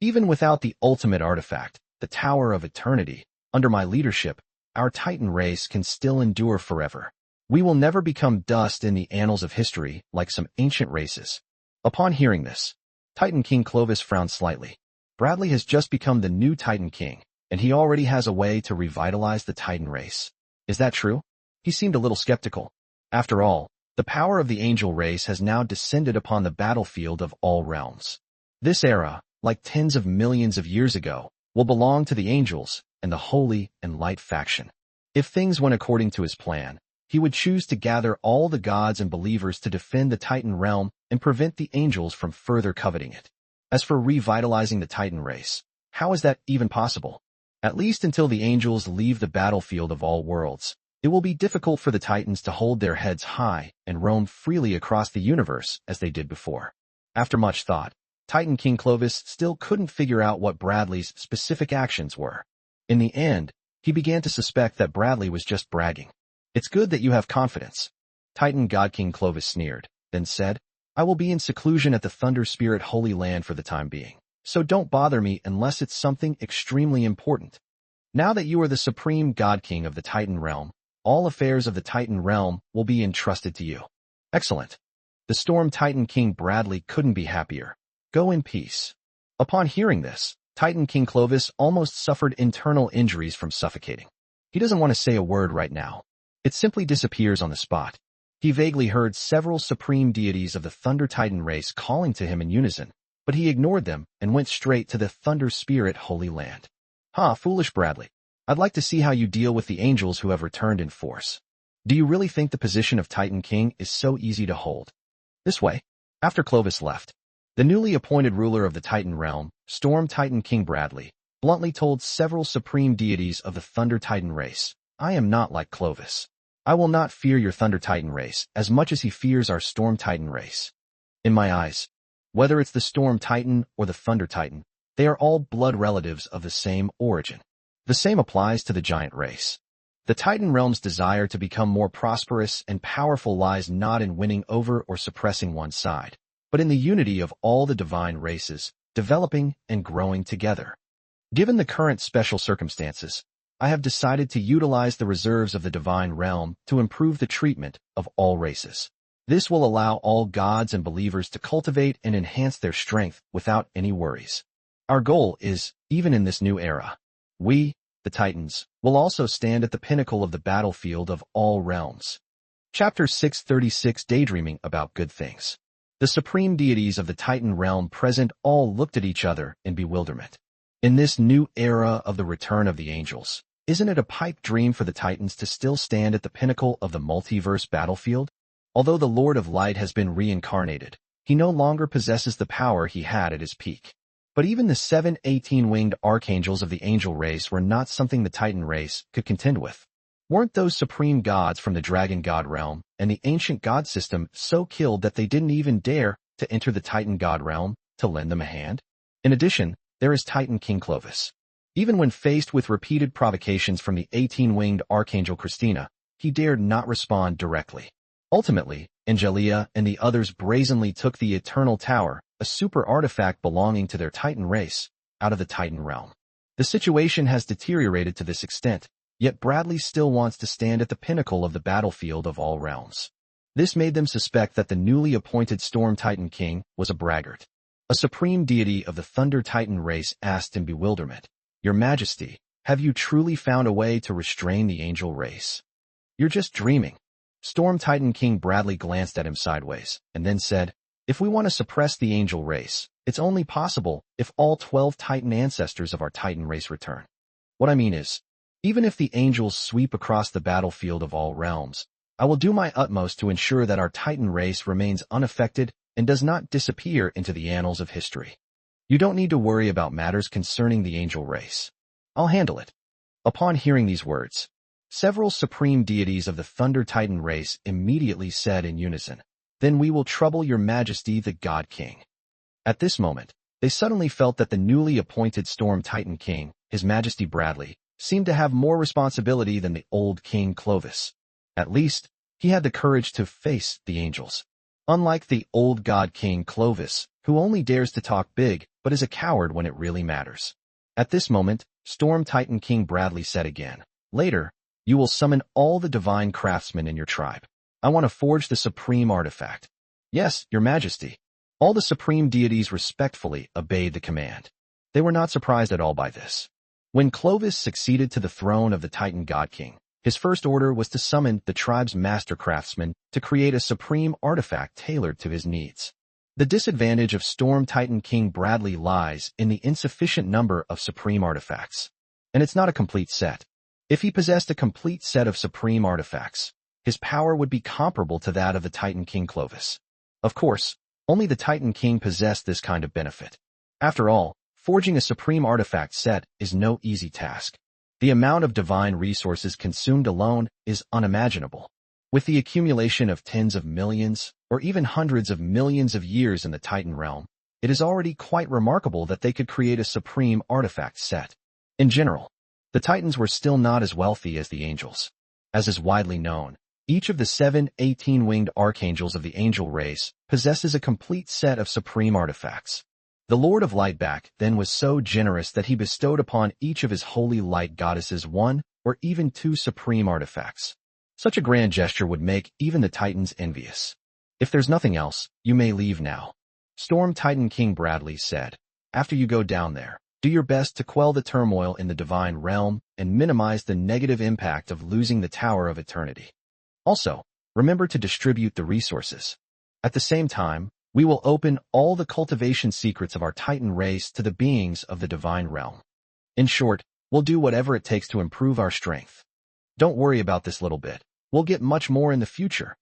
Even without the ultimate artifact, the Tower of Eternity, under my leadership, our Titan race can still endure forever. We will never become dust in the annals of history like some ancient races." Upon hearing this, Titan King Clovis frowned slightly. Bradley has just become the new Titan King, and he already has a way to revitalize the Titan race. Is that true? He seemed a little skeptical. After all, the power of the angel race has now descended upon the battlefield of all realms. This era, like tens of millions of years ago, will belong to the angels and the Holy and Light faction. If things went according to his plan, he would choose to gather all the gods and believers to defend the Titan realm and prevent the angels from further coveting it. As for revitalizing the Titan race, how is that even possible? At least until the angels leave the battlefield of all worlds, it will be difficult for the Titans to hold their heads high and roam freely across the universe as they did before. After much thought, Titan King Clovis still couldn't figure out what Bradley's specific actions were. In the end, he began to suspect that Bradley was just bragging. "It's good that you have confidence," Titan God King Clovis sneered, then said, "I will be in seclusion at the Thunder Spirit Holy Land for the time being, so don't bother me unless it's something extremely important. Now that you are the Supreme God King of the Titan realm, all affairs of the Titan realm will be entrusted to you." Excellent. The Storm Titan King Bradley couldn't be happier. Go in peace. Upon hearing this, Titan King Clovis almost suffered internal injuries from suffocating. He doesn't want to say a word right now. It simply disappears on the spot. He vaguely heard several supreme deities of the Thunder Titan race calling to him in unison, but he ignored them and went straight to the Thunder Spirit Holy Land. Foolish Bradley. I'd like to see how you deal with the angels who have returned in force. Do you really think the position of Titan King is so easy to hold? This way. After Clovis left, the newly appointed ruler of the Titan realm, Storm Titan King Bradley, bluntly told several supreme deities of the Thunder Titan race, "I am not like Clovis. I will not fear your Thunder Titan race as much as he fears our Storm Titan race. In my eyes, whether it's the Storm Titan or the Thunder Titan, they are all blood relatives of the same origin. The same applies to the giant race. The Titan realm's desire to become more prosperous and powerful lies not in winning over or suppressing one side, but in the unity of all the divine races, developing and growing together. Given the current special circumstances, I have decided to utilize the reserves of the divine realm to improve the treatment of all races. This will allow all gods and believers to cultivate and enhance their strength without any worries. Our goal is, even in this new era, we, the Titans, will also stand at the pinnacle of the battlefield of all realms." Chapter 636 Daydreaming About Good Things. The supreme deities of the Titan realm present all looked at each other in bewilderment. In this new era of the return of the angels, isn't it a pipe dream for the Titans to still stand at the pinnacle of the multiverse battlefield? Although the Lord of Light has been reincarnated, he no longer possesses the power he had at his peak. But even the 7 18-winged archangels of the angel race were not something the Titan race could contend with. Weren't those supreme gods from the dragon god realm and the ancient god system so killed that they didn't even dare to enter the Titan god realm to lend them a hand? In addition, there is Titan King Clovis. Even when faced with repeated provocations from the 18-winged archangel Christina, he dared not respond directly. Ultimately, Angelia and the others brazenly took the Eternal Tower, a super artifact belonging to their Titan race, out of the Titan realm. The situation has deteriorated to this extent, yet Bradley still wants to stand at the pinnacle of the battlefield of all realms. This made them suspect that the newly appointed Storm Titan King was a braggart. A supreme deity of the Thunder Titan race asked in bewilderment, "Your Majesty, have you truly found a way to restrain the angel race?" "You're just dreaming." Storm Titan King Bradley glanced at him sideways, and then said, "If we want to suppress the angel race, it's only possible if all 12 Titan ancestors of our Titan race return. What I mean is, even if the angels sweep across the battlefield of all realms, I will do my utmost to ensure that our Titan race remains unaffected and does not disappear into the annals of history. You don't need to worry about matters concerning the angel race. I'll handle it." Upon hearing these words, several supreme deities of the Thunder Titan race immediately said in unison, "Then we will trouble your Majesty the God King." At this moment, they suddenly felt that the newly appointed Storm Titan King, His Majesty Bradley, seemed to have more responsibility than the old King Clovis. At least, he had the courage to face the angels. Unlike the old God King Clovis, who only dares to talk big but is a coward when it really matters. At this moment, Storm Titan King Bradley said again, "Later, you will summon all the divine craftsmen in your tribe. I want to forge the supreme artifact." "Yes, your Majesty." All the supreme deities respectfully obeyed the command. They were not surprised at all by this. When Clovis succeeded to the throne of the Titan God King, his first order was to summon the tribe's master craftsmen to create a supreme artifact tailored to his needs. The disadvantage of Storm Titan King Bradley lies in the insufficient number of supreme artifacts. And it's not a complete set. If he possessed a complete set of supreme artifacts, his power would be comparable to that of the Titan King Clovis. Of course, only the Titan King possessed this kind of benefit. After all, forging a supreme artifact set is no easy task. The amount of divine resources consumed alone is unimaginable. With the accumulation of tens of millions, or even hundreds of millions of years in the Titan realm, it is already quite remarkable that they could create a supreme artifact set. In general, the Titans were still not as wealthy as the angels. As is widely known, each of the 7 18-winged archangels of the angel race possesses a complete set of supreme artifacts. The Lord of Lightback then was so generous that he bestowed upon each of his holy light goddesses 1 or even 2 supreme artifacts. Such a grand gesture would make even the Titans envious. "If there's nothing else, you may leave now," Storm Titan King Bradley said. "After you go down there, do your best to quell the turmoil in the divine realm and minimize the negative impact of losing the Tower of Eternity. Also, remember to distribute the resources. At the same time, we will open all the cultivation secrets of our Titan race to the beings of the divine realm. In short, we'll do whatever it takes to improve our strength. Don't worry about this little bit. We'll get much more in the future.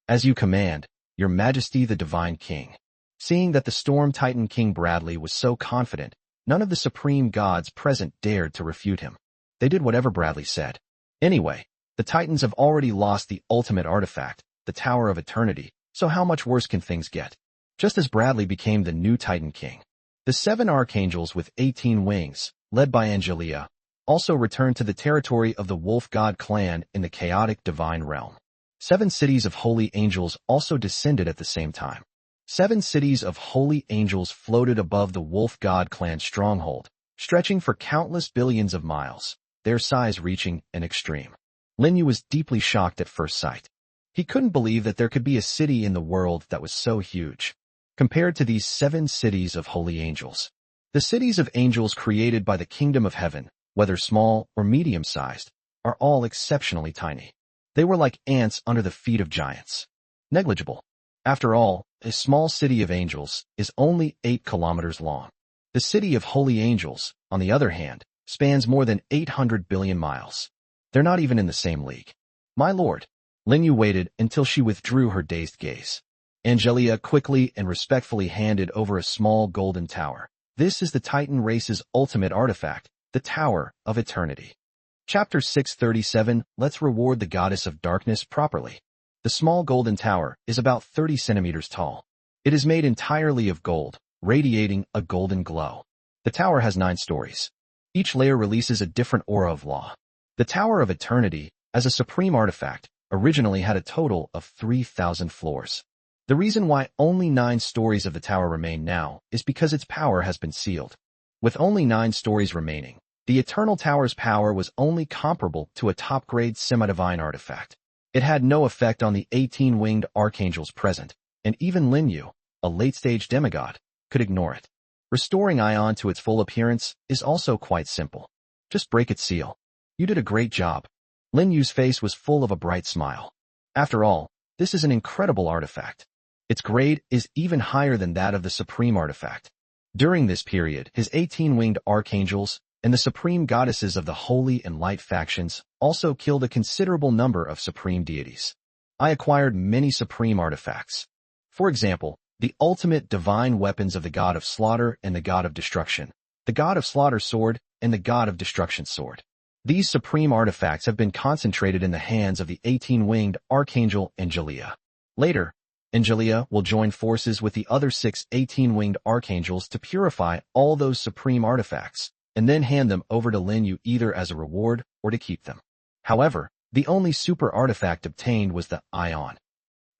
As you command, your Majesty the Divine King." Seeing that the Storm Titan King Bradley was so confident, none of the supreme gods present dared to refute him. They did whatever Bradley said. Anyway, the Titans have already lost the ultimate artifact, the Tower of Eternity, so how much worse can things get? Just as Bradley became the new Titan King, the 7 archangels with 18 wings, led by Angelia, also returned to the territory of the Wolf God clan in the chaotic divine realm. 7 cities of holy angels also descended at the same time. 7 cities of holy angels floated above the Wolf God clan stronghold, stretching for countless billions of miles, their size reaching an extreme. Lin Yu was deeply shocked at first sight. He couldn't believe that there could be a city in the world that was so huge. Compared to these 7 cities of holy angels, the cities of angels created by the kingdom of heaven, whether small or medium-sized, are all exceptionally tiny. They were like ants under the feet of giants. Negligible. After all, a small city of angels is only 8 kilometers long. The city of holy angels, on the other hand, spans more than 800 billion miles. They're not even in the same league. "My lord." Lin Yu waited until she withdrew her dazed gaze. Angelia quickly and respectfully handed over a small golden tower. "This is the Titan race's ultimate artifact, the Tower of Eternity." Chapter 637, Let's reward the goddess of darkness properly. The small golden tower is about 30 centimeters tall. It is made entirely of gold, radiating a golden glow. The tower has 9 stories. Each layer releases a different aura of law. The Tower of Eternity, as a supreme artifact, originally had a total of 3,000 floors. The reason why only 9 stories of the tower remain now is because its power has been sealed. With only 9 stories remaining, the Eternal Tower's power was only comparable to a top-grade semi-divine artifact. It had no effect on the 18-winged archangels present, and even Lin Yu, a late-stage demigod, could ignore it. Restoring Ion to its full appearance is also quite simple. Just break its seal. You did a great job. Lin Yu's face was full of a bright smile. After all, this is an incredible artifact. Its grade is even higher than that of the Supreme Artifact. During this period, his 18-winged archangels and the Supreme Goddesses of the Holy and Light factions also killed a considerable number of Supreme deities. I acquired many Supreme artifacts. For example, the ultimate divine weapons of the God of Slaughter and the God of Destruction, the God of Slaughter sword and the God of Destruction sword. These supreme artifacts have been concentrated in the hands of the 18-winged archangel Angelia. Later, Angelia will join forces with the other 6 18-winged archangels to purify all those supreme artifacts, and then hand them over to Lin Yu either as a reward or to keep them. However, the only super artifact obtained was the Ion.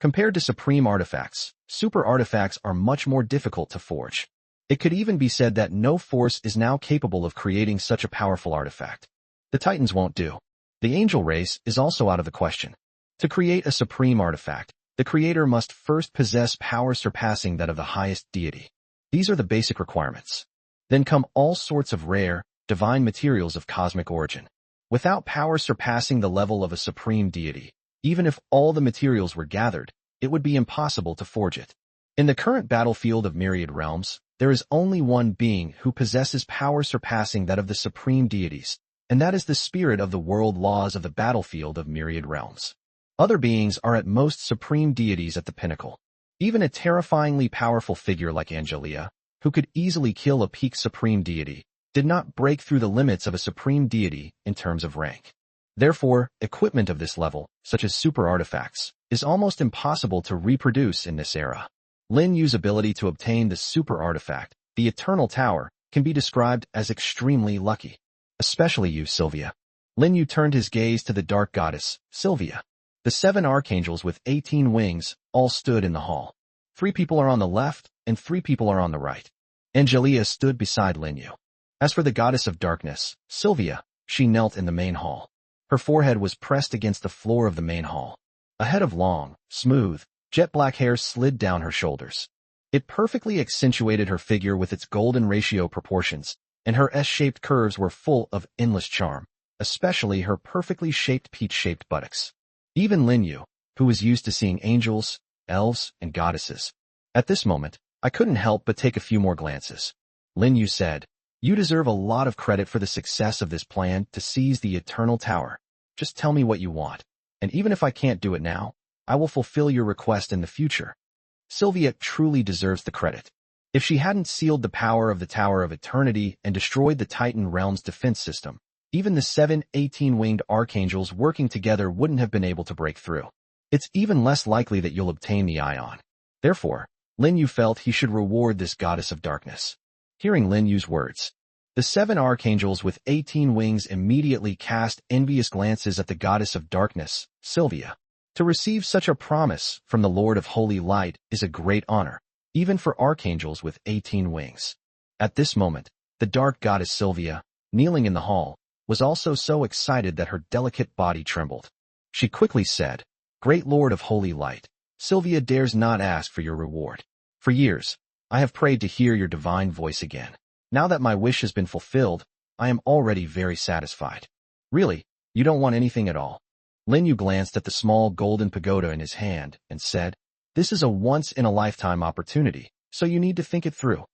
Compared to supreme artifacts, super artifacts are much more difficult to forge. It could even be said that no force is now capable of creating such a powerful artifact. The Titans won't do. The angel race is also out of the question. To create a supreme artifact, the creator must first possess power surpassing that of the highest deity. These are the basic requirements. Then come all sorts of rare, divine materials of cosmic origin. Without power surpassing the level of a supreme deity, even if all the materials were gathered, it would be impossible to forge it. In the current battlefield of myriad realms, there is only one being who possesses power surpassing that of the supreme deities, and that is the spirit of the world laws of the battlefield of myriad realms. Other beings are at most supreme deities at the pinnacle. Even a terrifyingly powerful figure like Angelia, who could easily kill a peak supreme deity, did not break through the limits of a supreme deity in terms of rank. Therefore, equipment of this level, such as super artifacts, is almost impossible to reproduce in this era. Lin Yu's ability to obtain the super artifact, the Eternal Tower, can be described as extremely lucky. Especially you, Sylvia. Lin Yu turned his gaze to the dark goddess, Sylvia. The 7 archangels with 18 wings all stood in the hall. 3 people are on the left, and 3 people are on the right. Angelia stood beside Lin Yu. As for the goddess of darkness, Sylvia, she knelt in the main hall. Her forehead was pressed against the floor of the main hall. A head of long, smooth, jet-black hair slid down her shoulders. It perfectly accentuated her figure with its golden ratio proportions, and her S-shaped curves were full of endless charm, especially her perfectly shaped peach-shaped buttocks. Even Lin Yu, who was used to seeing angels, elves, and goddesses. At this moment, I couldn't help but take a few more glances. Lin Yu said, "You deserve a lot of credit for the success of this plan to seize the Eternal Tower. Just tell me what you want, and even if I can't do it now, I will fulfill your request in the future." Sylvia truly deserves the credit. If she hadn't sealed the power of the Tower of Eternity and destroyed the Titan Realm's defense system, even the 7 18-winged archangels working together wouldn't have been able to break through. It's even less likely that you'll obtain the Ion. Therefore, Lin Yu felt he should reward this goddess of darkness. Hearing Lin Yu's words, the 7 archangels with 18 wings immediately cast envious glances at the goddess of darkness, Sylvia. To receive such a promise from the Lord of Holy Light is a great honor, even for archangels with 18 wings. At this moment, the dark goddess Sylvia, kneeling in the hall, was also so excited that her delicate body trembled. She quickly said, "Great Lord of Holy Light, Sylvia dares not ask for your reward. For years, I have prayed to hear your divine voice again. Now that my wish has been fulfilled, I am already very satisfied." "Really, you don't want anything at all?" Lin Yu glanced at the small golden pagoda in his hand and said, "This is a once-in-a-lifetime opportunity, so you need to think it through."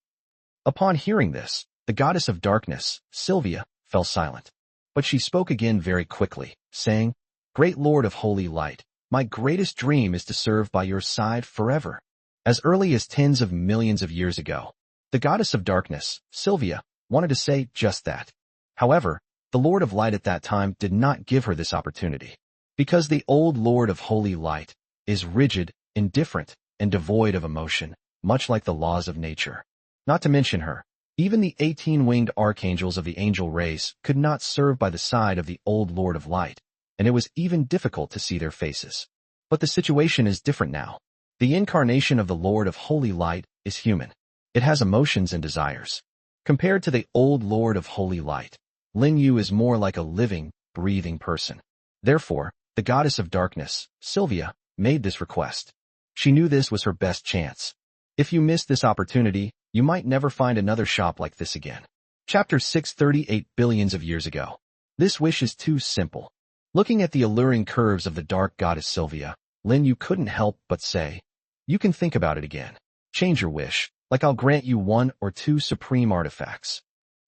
Upon hearing this, the goddess of darkness, Sylvia, fell silent. But she spoke again very quickly, saying, "Great Lord of Holy Light, my greatest dream is to serve by your side forever." As early as tens of millions of years ago, the goddess of darkness, Sylvia, wanted to say just that. However, the Lord of Light at that time did not give her this opportunity. Because the old Lord of Holy Light is rigid, indifferent, and devoid of emotion, much like the laws of nature. Not to mention her, even the 18-winged archangels of the angel race could not serve by the side of the old Lord of Light, and it was even difficult to see their faces. But the situation is different now. The incarnation of the Lord of Holy Light is human. It has emotions and desires. Compared to the old Lord of Holy Light, Lin Yu is more like a living, breathing person. Therefore, the goddess of darkness, Sylvia, made this request. She knew this was her best chance. If you missed this opportunity, you might never find another shop like this again. Chapter 638 Billions of Years Ago. This wish is too simple. Looking at the alluring curves of the dark goddess Sylvia, Lin Yu couldn't help but say, "You can think about it again. Change your wish, like I'll grant you 1 or 2 supreme artifacts."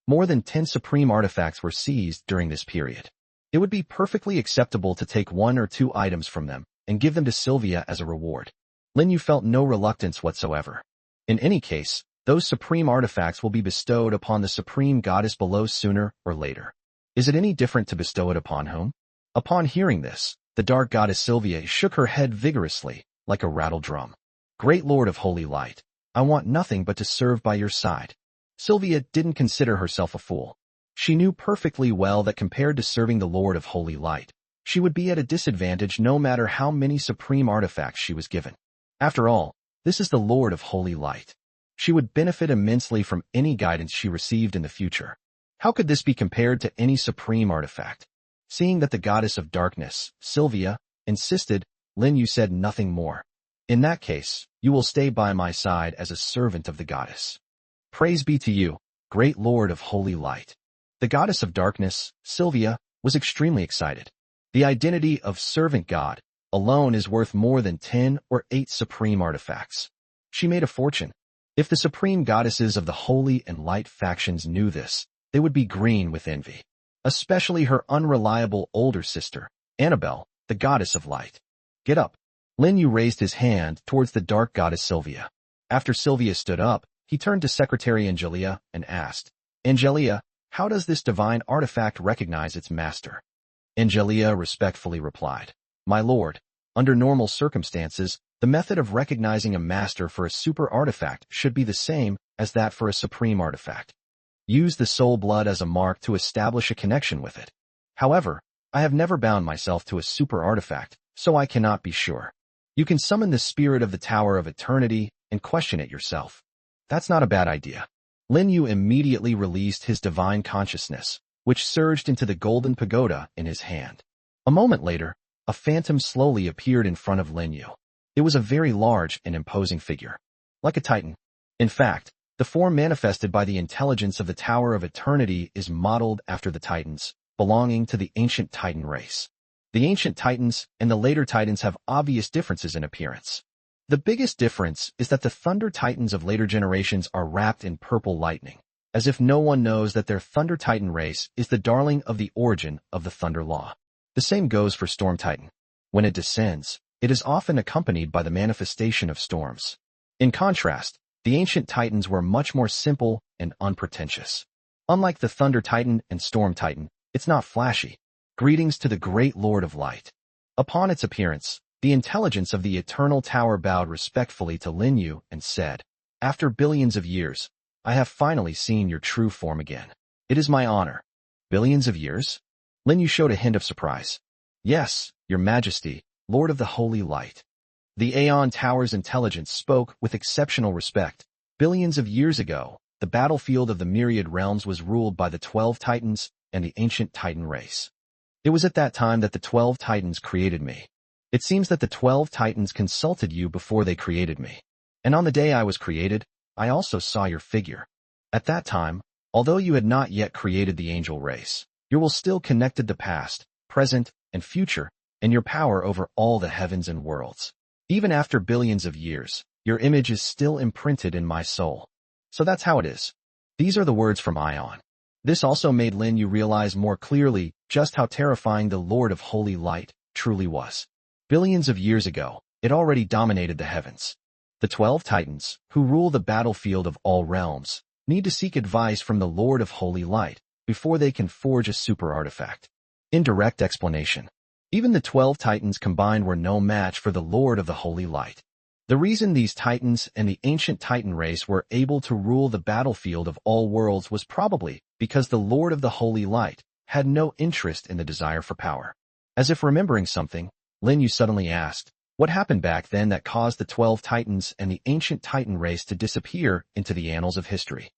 More than 10 supreme artifacts were seized during this period. It would be perfectly acceptable to take 1 or 2 items from them and give them to Sylvia as a reward. Lin Yu felt no reluctance whatsoever. In any case, those supreme artifacts will be bestowed upon the supreme goddess below sooner or later. Is it any different to bestow it upon whom? Upon hearing this, the dark goddess Sylvia shook her head vigorously, like a rattle drum. "Great Lord of Holy Light, I want nothing but to serve by your side." Sylvia didn't consider herself a fool. She knew perfectly well that compared to serving the Lord of Holy Light, she would be at a disadvantage no matter how many supreme artifacts she was given. After all, this is the Lord of Holy Light. She would benefit immensely from any guidance she received in the future. How could this be compared to any supreme artifact? Seeing that the goddess of darkness, Sylvia, insisted, Lin Yu said nothing more. "In that case, you will stay by my side as a servant of the goddess." "Praise be to you, great Lord of Holy Light." The goddess of darkness, Sylvia, was extremely excited. The identity of servant god alone is worth more than 10 or 8 supreme artifacts. She made a fortune. If the supreme goddesses of the Holy and Light factions knew this, they would be green with envy. Especially her unreliable older sister, Annabelle, the goddess of light. "Get up." Lin Yu raised his hand towards the dark goddess Sylvia. After Sylvia stood up, he turned to Secretary Angelia and asked, "Angelia, how does this divine artifact recognize its master?" Angelia respectfully replied, "My lord, under normal circumstances, the method of recognizing a master for a super artifact should be the same as that for a supreme artifact. Use the soul blood as a mark to establish a connection with it. However, I have never bound myself to a super artifact, so I cannot be sure. You can summon the spirit of the Tower of Eternity and question it yourself." "That's not a bad idea." Lin Yu immediately released his divine consciousness, which surged into the golden pagoda in his hand. A moment later, a phantom slowly appeared in front of Lin Yu. It was a very large and imposing figure. Like a titan. In fact, the form manifested by the intelligence of the Tower of Eternity is modeled after the titans, belonging to the ancient titan race. The ancient titans and the later titans have obvious differences in appearance. The biggest difference is that the Thunder Titans of later generations are wrapped in purple lightning, as if no one knows that their Thunder Titan race is the darling of the origin of the Thunder Law. The same goes for Storm Titan. When it descends, it is often accompanied by the manifestation of storms. In contrast, the ancient Titans were much more simple and unpretentious. Unlike the Thunder Titan and Storm Titan, it's not flashy. "Greetings to the great Lord of Light." Upon its appearance, the intelligence of the Eternal Tower bowed respectfully to Lin Yu and said, "After billions of years, I have finally seen your true form again. It is my honor." "Billions of years?" Lin Yu showed a hint of surprise. "Yes, your majesty, Lord of the Holy Light." The Aeon Tower's intelligence spoke with exceptional respect. Billions of years ago, the battlefield of the myriad realms was ruled by the 12 Titans and the ancient Titan race. It was at that time that the 12 Titans created me. It seems that the 12 Titans consulted you before they created me. And on the day I was created, I also saw your figure. At that time, although you had not yet created the angel race, you were still connected to past, present, and future, and your power over all the heavens and worlds. Even after billions of years, your image is still imprinted in my soul. So that's how it is. These are the words from Ion. This also made Lin Yu realize more clearly just how terrifying the Lord of Holy Light truly was. Billions of years ago, it already dominated the heavens. The 12 Titans, who rule the battlefield of all realms, need to seek advice from the Lord of Holy Light before they can forge a super artifact. Indirect explanation. Even the 12 Titans combined were no match for the Lord of the Holy Light. The reason these Titans and the ancient Titan race were able to rule the battlefield of all worlds was probably because the Lord of the Holy Light had no interest in the desire for power. As if remembering something, Lin Yu suddenly asked, what happened back then that caused the 12 Titans and the ancient Titan race to disappear into the annals of history?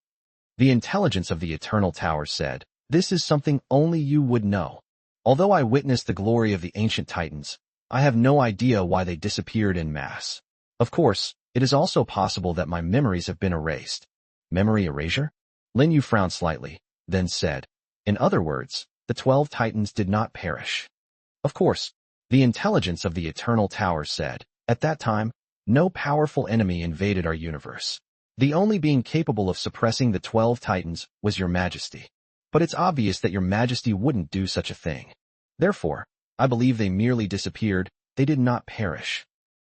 The intelligence of the Eternal Tower said, this is something only you would know. Although I witnessed the glory of the ancient Titans, I have no idea why they disappeared en masse. Of course, it is also possible that my memories have been erased. Memory erasure? Lin Yu frowned slightly, then said, in other words, the 12 Titans did not perish. Of course, the intelligence of the Eternal Tower said, at that time, no powerful enemy invaded our universe. The only being capable of suppressing the 12 Titans was your Majesty. But it's obvious that your Majesty wouldn't do such a thing. Therefore, I believe they merely disappeared, they did not perish.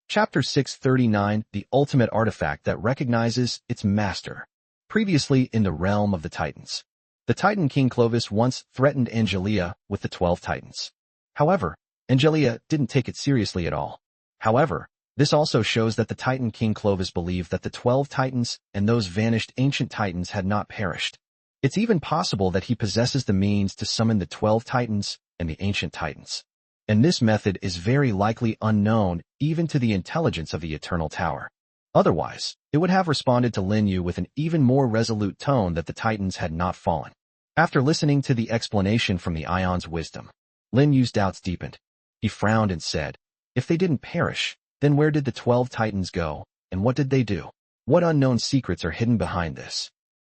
Chapter 639, the ultimate artifact that recognizes its master. Previously in the realm of the Titans, the Titan King Clovis once threatened Angelia with the 12 Titans. However, Angelia didn't take it seriously at all. However, this also shows that the Titan King Clovis believed that the 12 Titans and those vanished ancient Titans had not perished. It's even possible that he possesses the means to summon the 12 Titans and the ancient Titans. And this method is very likely unknown even to the intelligence of the Eternal Tower. Otherwise, it would have responded to Lin Yu with an even more resolute tone that the Titans had not fallen. After listening to the explanation from the Ion's wisdom, Lin Yu's doubts deepened. He frowned and said, if they didn't perish, then where did the 12 Titans go, and what did they do? What unknown secrets are hidden behind this?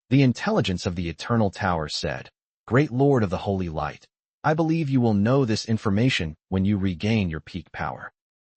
The intelligence of the Eternal Tower said, Great Lord of the Holy Light, I believe you will know this information when you regain your peak power.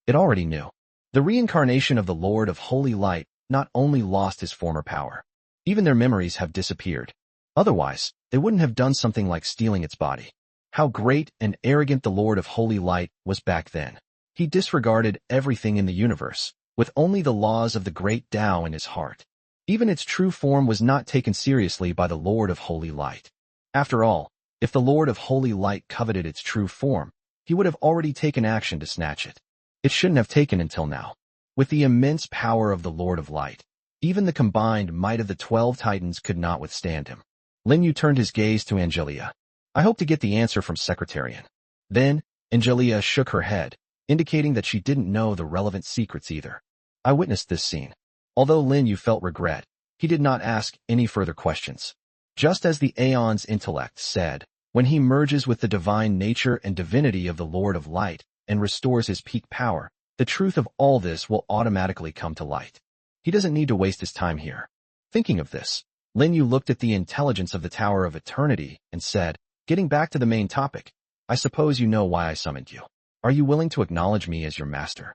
It already knew. The reincarnation of the Lord of Holy Light not only lost his former power, even their memories have disappeared. Otherwise, they wouldn't have done something like stealing its body. How great and arrogant the Lord of Holy Light was back then. He disregarded everything in the universe, with only the laws of the great Tao in his heart. Even its true form was not taken seriously by the Lord of Holy Light. After all, if the Lord of Holy Light coveted its true form, he would have already taken action to snatch it. It shouldn't have taken until now. With the immense power of the Lord of Light, even the combined might of the 12 Titans could not withstand him. Lin Yu turned his gaze to Angelia. I hope to get the answer from Secretarian. Then, Angelia shook her head, indicating that she didn't know the relevant secrets either. I witnessed this scene. Although Lin Yu felt regret, he did not ask any further questions. Just as the Aeon's intellect said, when he merges with the divine nature and divinity of the Lord of Light and restores his peak power, the truth of all this will automatically come to light. He doesn't need to waste his time here. Thinking of this, Lin Yu looked at the intelligence of the Tower of Eternity and said, getting back to the main topic, I suppose you know why I summoned you. Are you willing to acknowledge me as your master?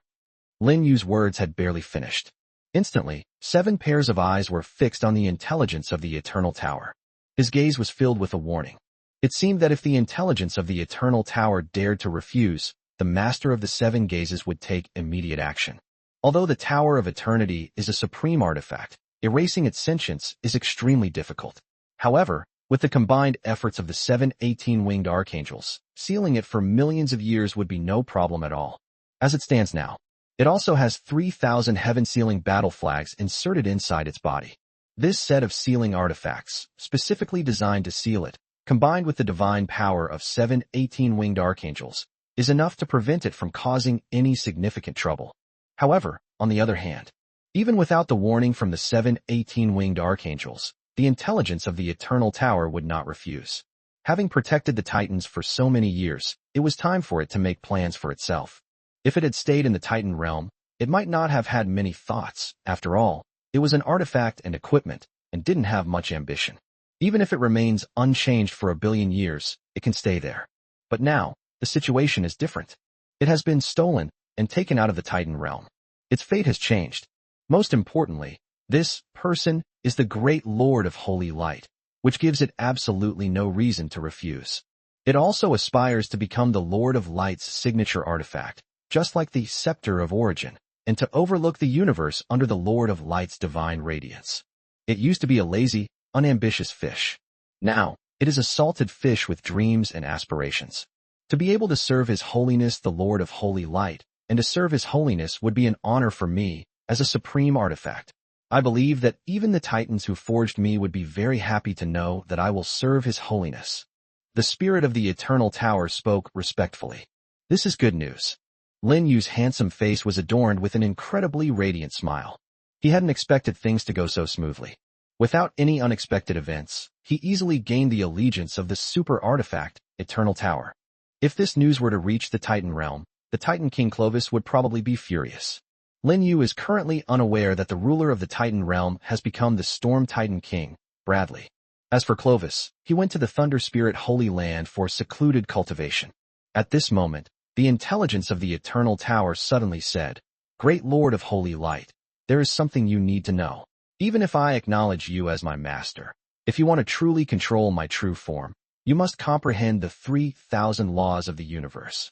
Lin Yu's words had barely finished. Instantly, 7 pairs of eyes were fixed on the intelligence of the Eternal Tower. His gaze was filled with a warning. It seemed that if the intelligence of the Eternal Tower dared to refuse, the master of the 7 gazes would take immediate action. Although the Tower of Eternity is a supreme artifact, erasing its sentience is extremely difficult. However, with the combined efforts of the 7 18-winged archangels, sealing it for millions of years would be no problem at all. As it stands now, it also has 3,000 heaven-sealing battle flags inserted inside its body. This set of sealing artifacts, specifically designed to seal it, combined with the divine power of 7 18-winged archangels, is enough to prevent it from causing any significant trouble. However, on the other hand, even without the warning from the 7 18-winged archangels, the intelligence of the Eternal Tower would not refuse. Having protected the Titans for so many years, it was time for it to make plans for itself. If it had stayed in the Titan realm, it might not have had many thoughts. After all, it was an artifact and equipment, and didn't have much ambition. Even if it remains unchanged for 1 billion years, it can stay there. But now, the situation is different. It has been stolen and taken out of the Titan realm. Its fate has changed. Most importantly, this person is the great Lord of Holy Light, which gives it absolutely no reason to refuse. It also aspires to become the Lord of Light's signature artifact, just like the Scepter of Origin, and to overlook the universe under the Lord of Light's divine radiance. It used to be a lazy, unambitious fish. Now, it is a salted fish with dreams and aspirations. To be able to serve His Holiness the Lord of Holy Light, and to serve His Holiness would be an honor for me as a supreme artifact. I believe that even the Titans who forged me would be very happy to know that I will serve His Holiness. The spirit of the Eternal Tower spoke respectfully. This is good news. Lin Yu's handsome face was adorned with an incredibly radiant smile. He hadn't expected things to go so smoothly. Without any unexpected events, he easily gained the allegiance of the super artifact, Eternal Tower. If this news were to reach the Titan realm, the Titan King Clovis would probably be furious. Lin Yu is currently unaware that the ruler of the Titan realm has become the Storm Titan King, Bradley. As for Clovis, he went to the Thunder Spirit Holy Land for secluded cultivation. At this moment, the intelligence of the Eternal Tower suddenly said, "Great Lord of Holy Light, there is something you need to know. Even if I acknowledge you as my master, if you want to truly control my true form, you must comprehend the 3,000 laws of the universe.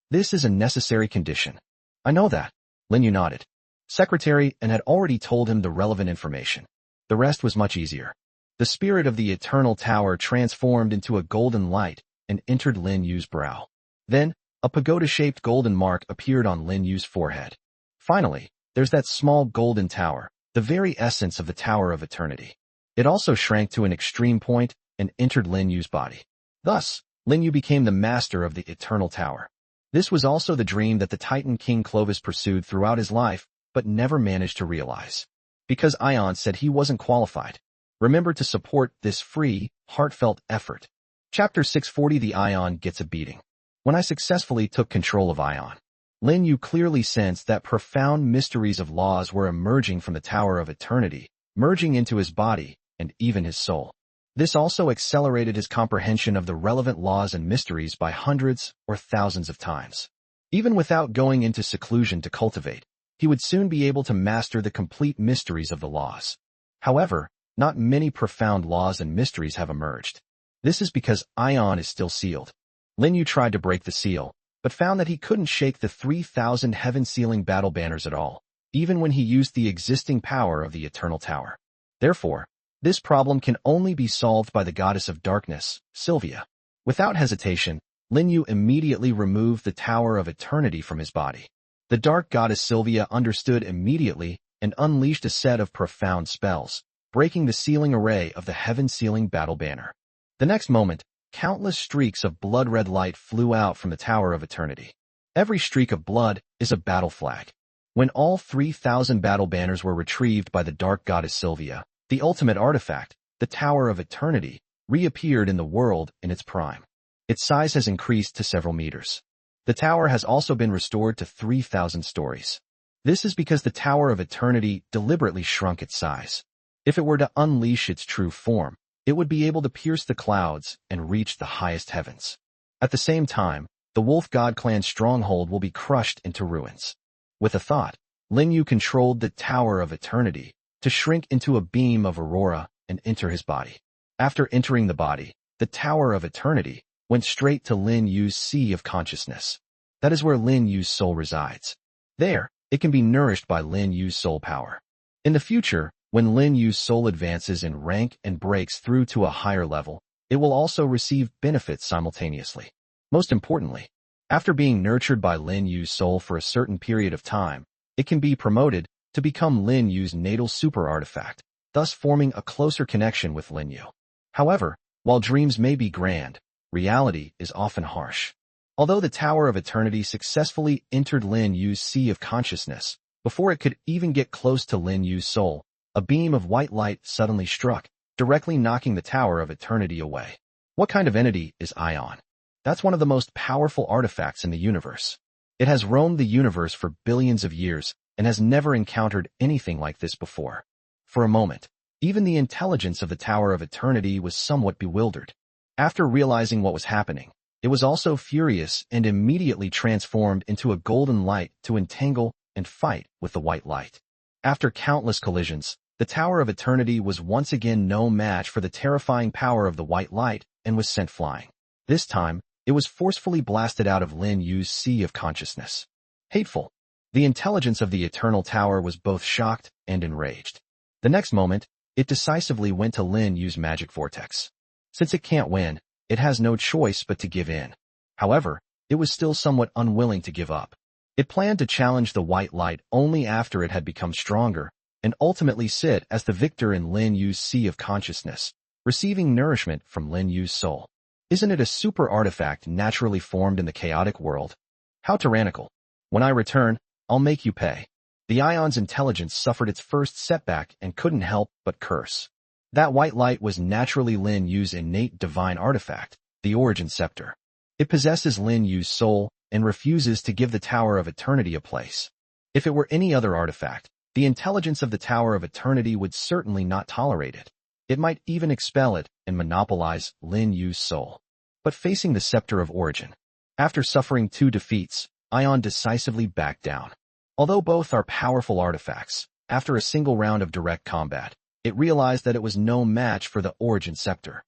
This is a necessary condition." "I know that," Lin Yu nodded. Secretary and had already told him the relevant information. The rest was much easier. The spirit of the Eternal Tower transformed into a golden light and entered Lin Yu's brow. Then, a pagoda-shaped golden mark appeared on Lin Yu's forehead. Finally, there's that small golden tower, the very essence of the Tower of Eternity. It also shrank to an extreme point and entered Lin Yu's body. Thus, Lin Yu became the master of the Eternal Tower. This was also the dream that the Titan King Clovis pursued throughout his life, but never managed to realize. Because Ion said he wasn't qualified. Remember to support this free, heartfelt effort. Chapter 640 The Ion Gets a Beating. When I successfully took control of Ion, Lin Yu clearly sensed that profound mysteries of laws were emerging from the Tower of Eternity, merging into his body and even his soul. This also accelerated his comprehension of the relevant laws and mysteries by hundreds or thousands of times. Even without going into seclusion to cultivate, he would soon be able to master the complete mysteries of the laws. However, not many profound laws and mysteries have emerged. This is because Ion is still sealed. Lin Yu tried to break the seal, but found that he couldn't shake the 3,000 heaven-sealing battle banners at all, even when he used the existing power of the Eternal Tower. Therefore, this problem can only be solved by the goddess of darkness, Sylvia. Without hesitation, Lin Yu immediately removed the Tower of Eternity from his body. The dark goddess Sylvia understood immediately and unleashed a set of profound spells, breaking the sealing array of the heaven-sealing battle banner. The next moment, countless streaks of blood-red light flew out from the Tower of Eternity. Every streak of blood is a battle flag. When all 3,000 battle banners were retrieved by the dark goddess Sylvia, the ultimate artifact, the Tower of Eternity, reappeared in the world in its prime. Its size has increased to several meters. The tower has also been restored to 3,000 stories. This is because the Tower of Eternity deliberately shrunk its size. If it were to unleash its true form, it would be able to pierce the clouds and reach the highest heavens. At the same time, the Wolf God clan's stronghold will be crushed into ruins. With a thought, Lin Yu controlled the Tower of Eternity to shrink into a beam of aurora and enter his body. After entering the body, the Tower of Eternity went straight to Lin Yu's sea of consciousness. That is where Lin Yu's soul resides. There, it can be nourished by Lin Yu's soul power. In the future, when Lin Yu's soul advances in rank and breaks through to a higher level, it will also receive benefits simultaneously. Most importantly, after being nurtured by Lin Yu's soul for a certain period of time, it can be promoted to become Lin Yu's natal super artifact, thus forming a closer connection with Lin Yu. However, while dreams may be grand, reality is often harsh. Although the Tower of Eternity successfully entered Lin Yu's sea of consciousness, before it could even get close to Lin Yu's soul, a beam of white light suddenly struck, directly knocking the Tower of Eternity away. What kind of entity is Ion? That's one of the most powerful artifacts in the universe. It has roamed the universe for billions of years and has never encountered anything like this before. For a moment, even the intelligence of the Tower of Eternity was somewhat bewildered. After realizing what was happening, it was also furious and immediately transformed into a golden light to entangle and fight with the white light. After countless collisions, the Tower of Eternity was once again no match for the terrifying power of the white light and was sent flying. This time, it was forcefully blasted out of Lin Yu's sea of consciousness. Hateful. The intelligence of the Eternal Tower was both shocked and enraged. The next moment, it decisively went to Lin Yu's magic vortex. Since it can't win, it has no choice but to give in. However, it was still somewhat unwilling to give up. It planned to challenge the white light only after it had become stronger, and ultimately sit as the victor in Lin Yu's sea of consciousness, receiving nourishment from Lin Yu's soul. Isn't it a super artifact naturally formed in the chaotic world? How tyrannical. When I return, I'll make you pay. The Ion's intelligence suffered its first setback and couldn't help but curse. That white light was naturally Lin Yu's innate divine artifact, the Origin Scepter. It possesses Lin Yu's soul and refuses to give the Tower of Eternity a place. If it were any other artifact, the intelligence of the Tower of Eternity would certainly not tolerate it. It might even expel it and monopolize Lin Yu's soul. But facing the Scepter of Origin, after suffering 2 defeats, Ion decisively backed down. Although both are powerful artifacts, after a single round of direct combat, it realized that it was no match for the Origin Scepter.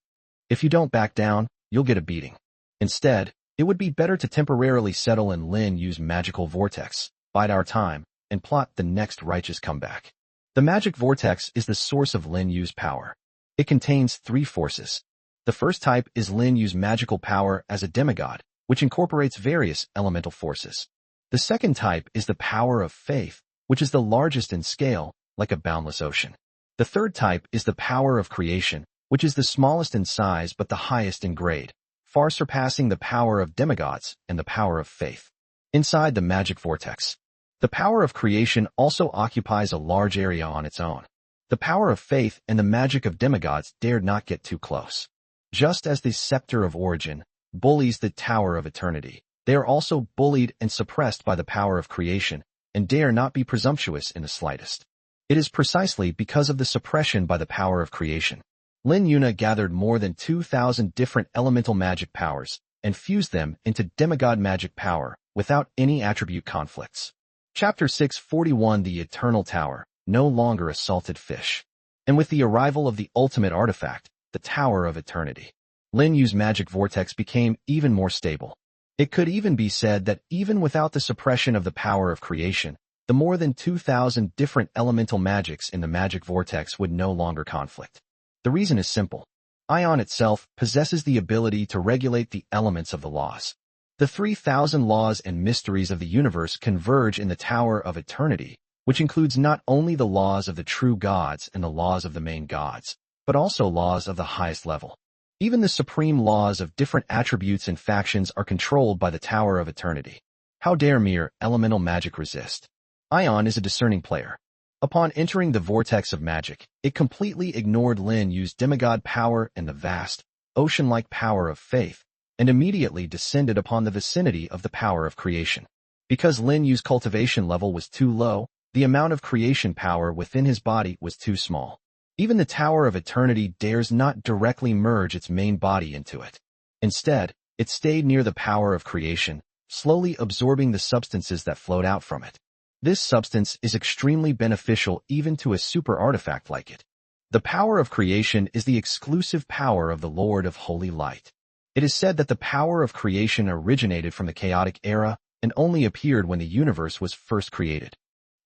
If you don't back down, you'll get a beating. Instead, it would be better to temporarily settle in Lin Yu's magical vortex, bide our time, and plot the next righteous comeback. The magic vortex is the source of Lin Yu's power. It contains 3 forces. The first type is Lin Yu's magical power as a demigod, which incorporates various elemental forces. The second type is the power of faith, which is the largest in scale, like a boundless ocean. The third type is the power of creation, which is the smallest in size but the highest in grade, far surpassing the power of demigods and the power of faith. Inside the magic vortex, the power of creation also occupies a large area on its own. The power of faith and the magic of demigods dared not get too close. Just as the Scepter of Origin bullies the Tower of Eternity, they are also bullied and suppressed by the power of creation and dare not be presumptuous in the slightest. It is precisely because of the suppression by the power of creation. Lin Yu gathered more than 2,000 different elemental magic powers and fused them into demigod magic power without any attribute conflicts. Chapter 641 The Eternal Tower, no longer a salted fish. And with the arrival of the ultimate artifact, the Tower of Eternity, Lin Yu's magic vortex became even more stable. It could even be said that even without the suppression of the power of creation, the more than 2,000 different elemental magics in the magic vortex would no longer conflict. The reason is simple. Ion itself possesses the ability to regulate the elements of the laws. The 3,000 laws and mysteries of the universe converge in the Tower of Eternity, which includes not only the laws of the true gods and the laws of the main gods, but also laws of the highest level. Even the supreme laws of different attributes and factions are controlled by the Tower of Eternity. How dare mere elemental magic resist? Ion is a discerning player. Upon entering the vortex of magic, it completely ignored Lin Yu's demigod power and the vast, ocean-like power of faith, and immediately descended upon the vicinity of the power of creation. Because Lin Yu's cultivation level was too low, the amount of creation power within his body was too small. Even the Tower of Eternity dares not directly merge its main body into it. Instead, it stayed near the power of creation, slowly absorbing the substances that flowed out from it. This substance is extremely beneficial even to a super artifact like it. The power of creation is the exclusive power of the Lord of Holy Light. It is said that the power of creation originated from the chaotic era and only appeared when the universe was first created.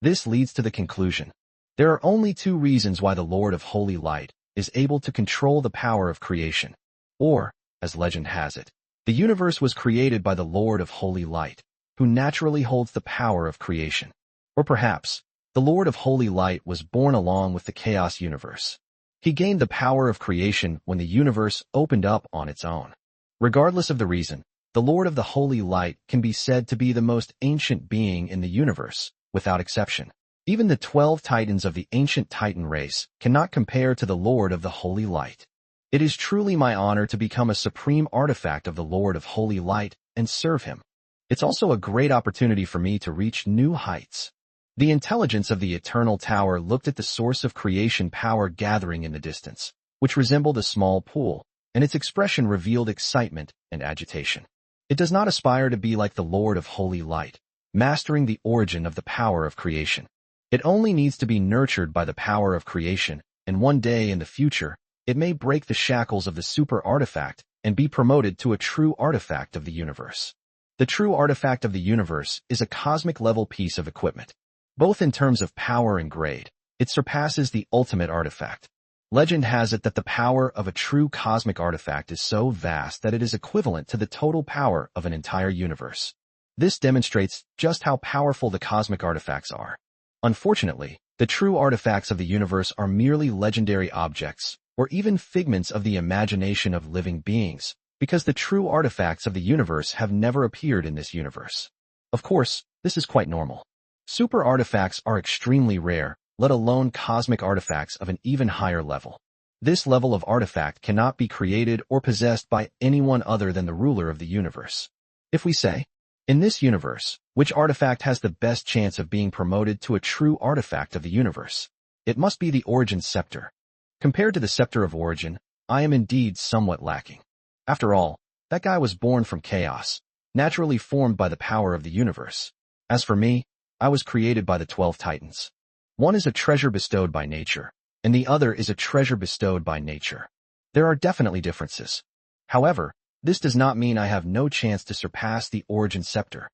This leads to the conclusion. There are only 2 reasons why the Lord of Holy Light is able to control the power of creation. Or, as legend has it, the universe was created by the Lord of Holy Light, who naturally holds the power of creation. Or perhaps, the Lord of Holy Light was born along with the chaos universe. He gained the power of creation when the universe opened up on its own. Regardless of the reason, the Lord of the Holy Light can be said to be the most ancient being in the universe, without exception. Even the 12 titans of the ancient Titan race cannot compare to the Lord of the Holy Light. It is truly my honor to become a supreme artifact of the Lord of Holy Light and serve him. It's also a great opportunity for me to reach new heights. The intelligence of the Eternal Tower looked at the source of creation power gathering in the distance, which resembled a small pool, and its expression revealed excitement and agitation. It does not aspire to be like the Lord of Holy Light, mastering the origin of the power of creation. It only needs to be nurtured by the power of creation, and one day in the future, it may break the shackles of the super artifact and be promoted to a true artifact of the universe. The true artifact of the universe is a cosmic-level piece of equipment. Both in terms of power and grade, it surpasses the ultimate artifact. Legend has it that the power of a true cosmic artifact is so vast that it is equivalent to the total power of an entire universe. This demonstrates just how powerful the cosmic artifacts are. Unfortunately, the true artifacts of the universe are merely legendary objects, or even figments of the imagination of living beings, because the true artifacts of the universe have never appeared in this universe. Of course, this is quite normal. Super artifacts are extremely rare, let alone cosmic artifacts of an even higher level. This level of artifact cannot be created or possessed by anyone other than the ruler of the universe. If we say, in this universe, which artifact has the best chance of being promoted to a true artifact of the universe? It must be the Origin Scepter. Compared to the Scepter of Origin, I am indeed somewhat lacking. After all, that guy was born from chaos, naturally formed by the power of the universe. As for me, I was created by the 12 titans. One is a treasure bestowed by nature, and the other is a treasure bestowed by nature. There are definitely differences. However, this does not mean I have no chance to surpass the Origin Scepter.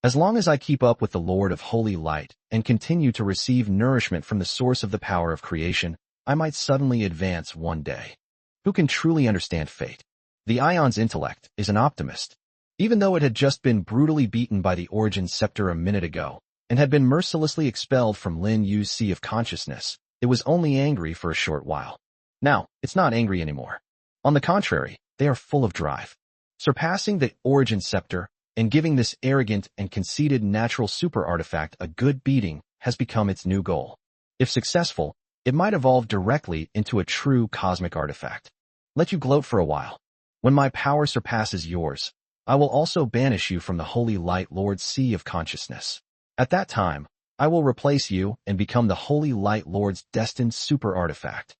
As long as I keep up with the Lord of Holy Light and continue to receive nourishment from the source of the power of creation, I might suddenly advance one day. Who can truly understand fate? The Ion's intellect is an optimist. Even though it had just been brutally beaten by the Origin Scepter a minute ago, and had been mercilessly expelled from Lin Yu's Sea of Consciousness, it was only angry for a short while. Now, it's not angry anymore. On the contrary, they are full of drive. Surpassing the Origin Scepter and giving this arrogant and conceited natural super artifact a good beating has become its new goal. If successful, it might evolve directly into a true cosmic artifact. Let you gloat for a while. When my power surpasses yours, I will also banish you from the Holy Light Lord's Sea of Consciousness. At that time, I will replace you and become the Holy Light Lord's destined super artifact.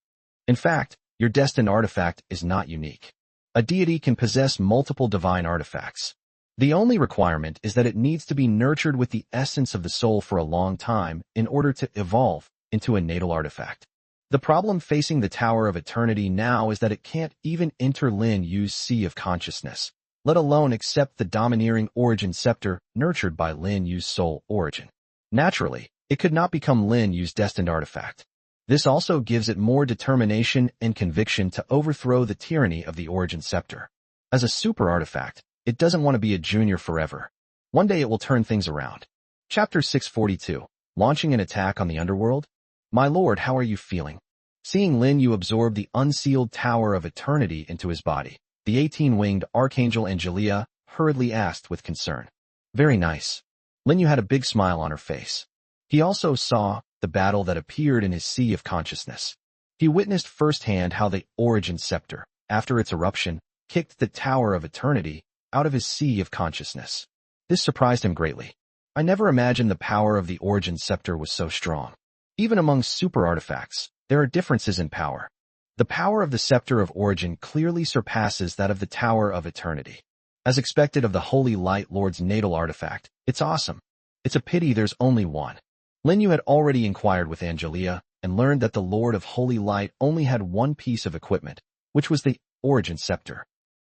In fact, your destined artifact is not unique. A deity can possess multiple divine artifacts. The only requirement is that it needs to be nurtured with the essence of the soul for a long time in order to evolve into a natal artifact. The problem facing the Tower of Eternity now is that it can't even enter Lin Yu's Sea of Consciousness, let alone accept the domineering Origin Scepter nurtured by Lin Yu's soul origin. Naturally, it could not become Lin Yu's destined artifact. This also gives it more determination and conviction to overthrow the tyranny of the Origin Scepter. As a super artifact, it doesn't want to be a junior forever. One day it will turn things around. Chapter 642. Launching an attack on the underworld? My lord, how are you feeling? Seeing Lin Yu absorb the unsealed Tower of Eternity into his body, the 18-winged archangel Angelia hurriedly asked with concern. Very nice. Lin Yu had a big smile on her face. He also saw the battle that appeared in his Sea of Consciousness. He witnessed firsthand how the Origin Scepter, after its eruption, kicked the Tower of Eternity out of his Sea of Consciousness. This surprised him greatly. I never imagined the power of the Origin Scepter was so strong. Even among super artifacts, there are differences in power. The power of the Scepter of Origin clearly surpasses that of the Tower of Eternity. As expected of the Holy Light Lord's natal artifact, it's awesome. It's a pity there's only one. Lin Yu had already inquired with Angelia and learned that the Lord of Holy Light only had one piece of equipment, which was the Origin Scepter.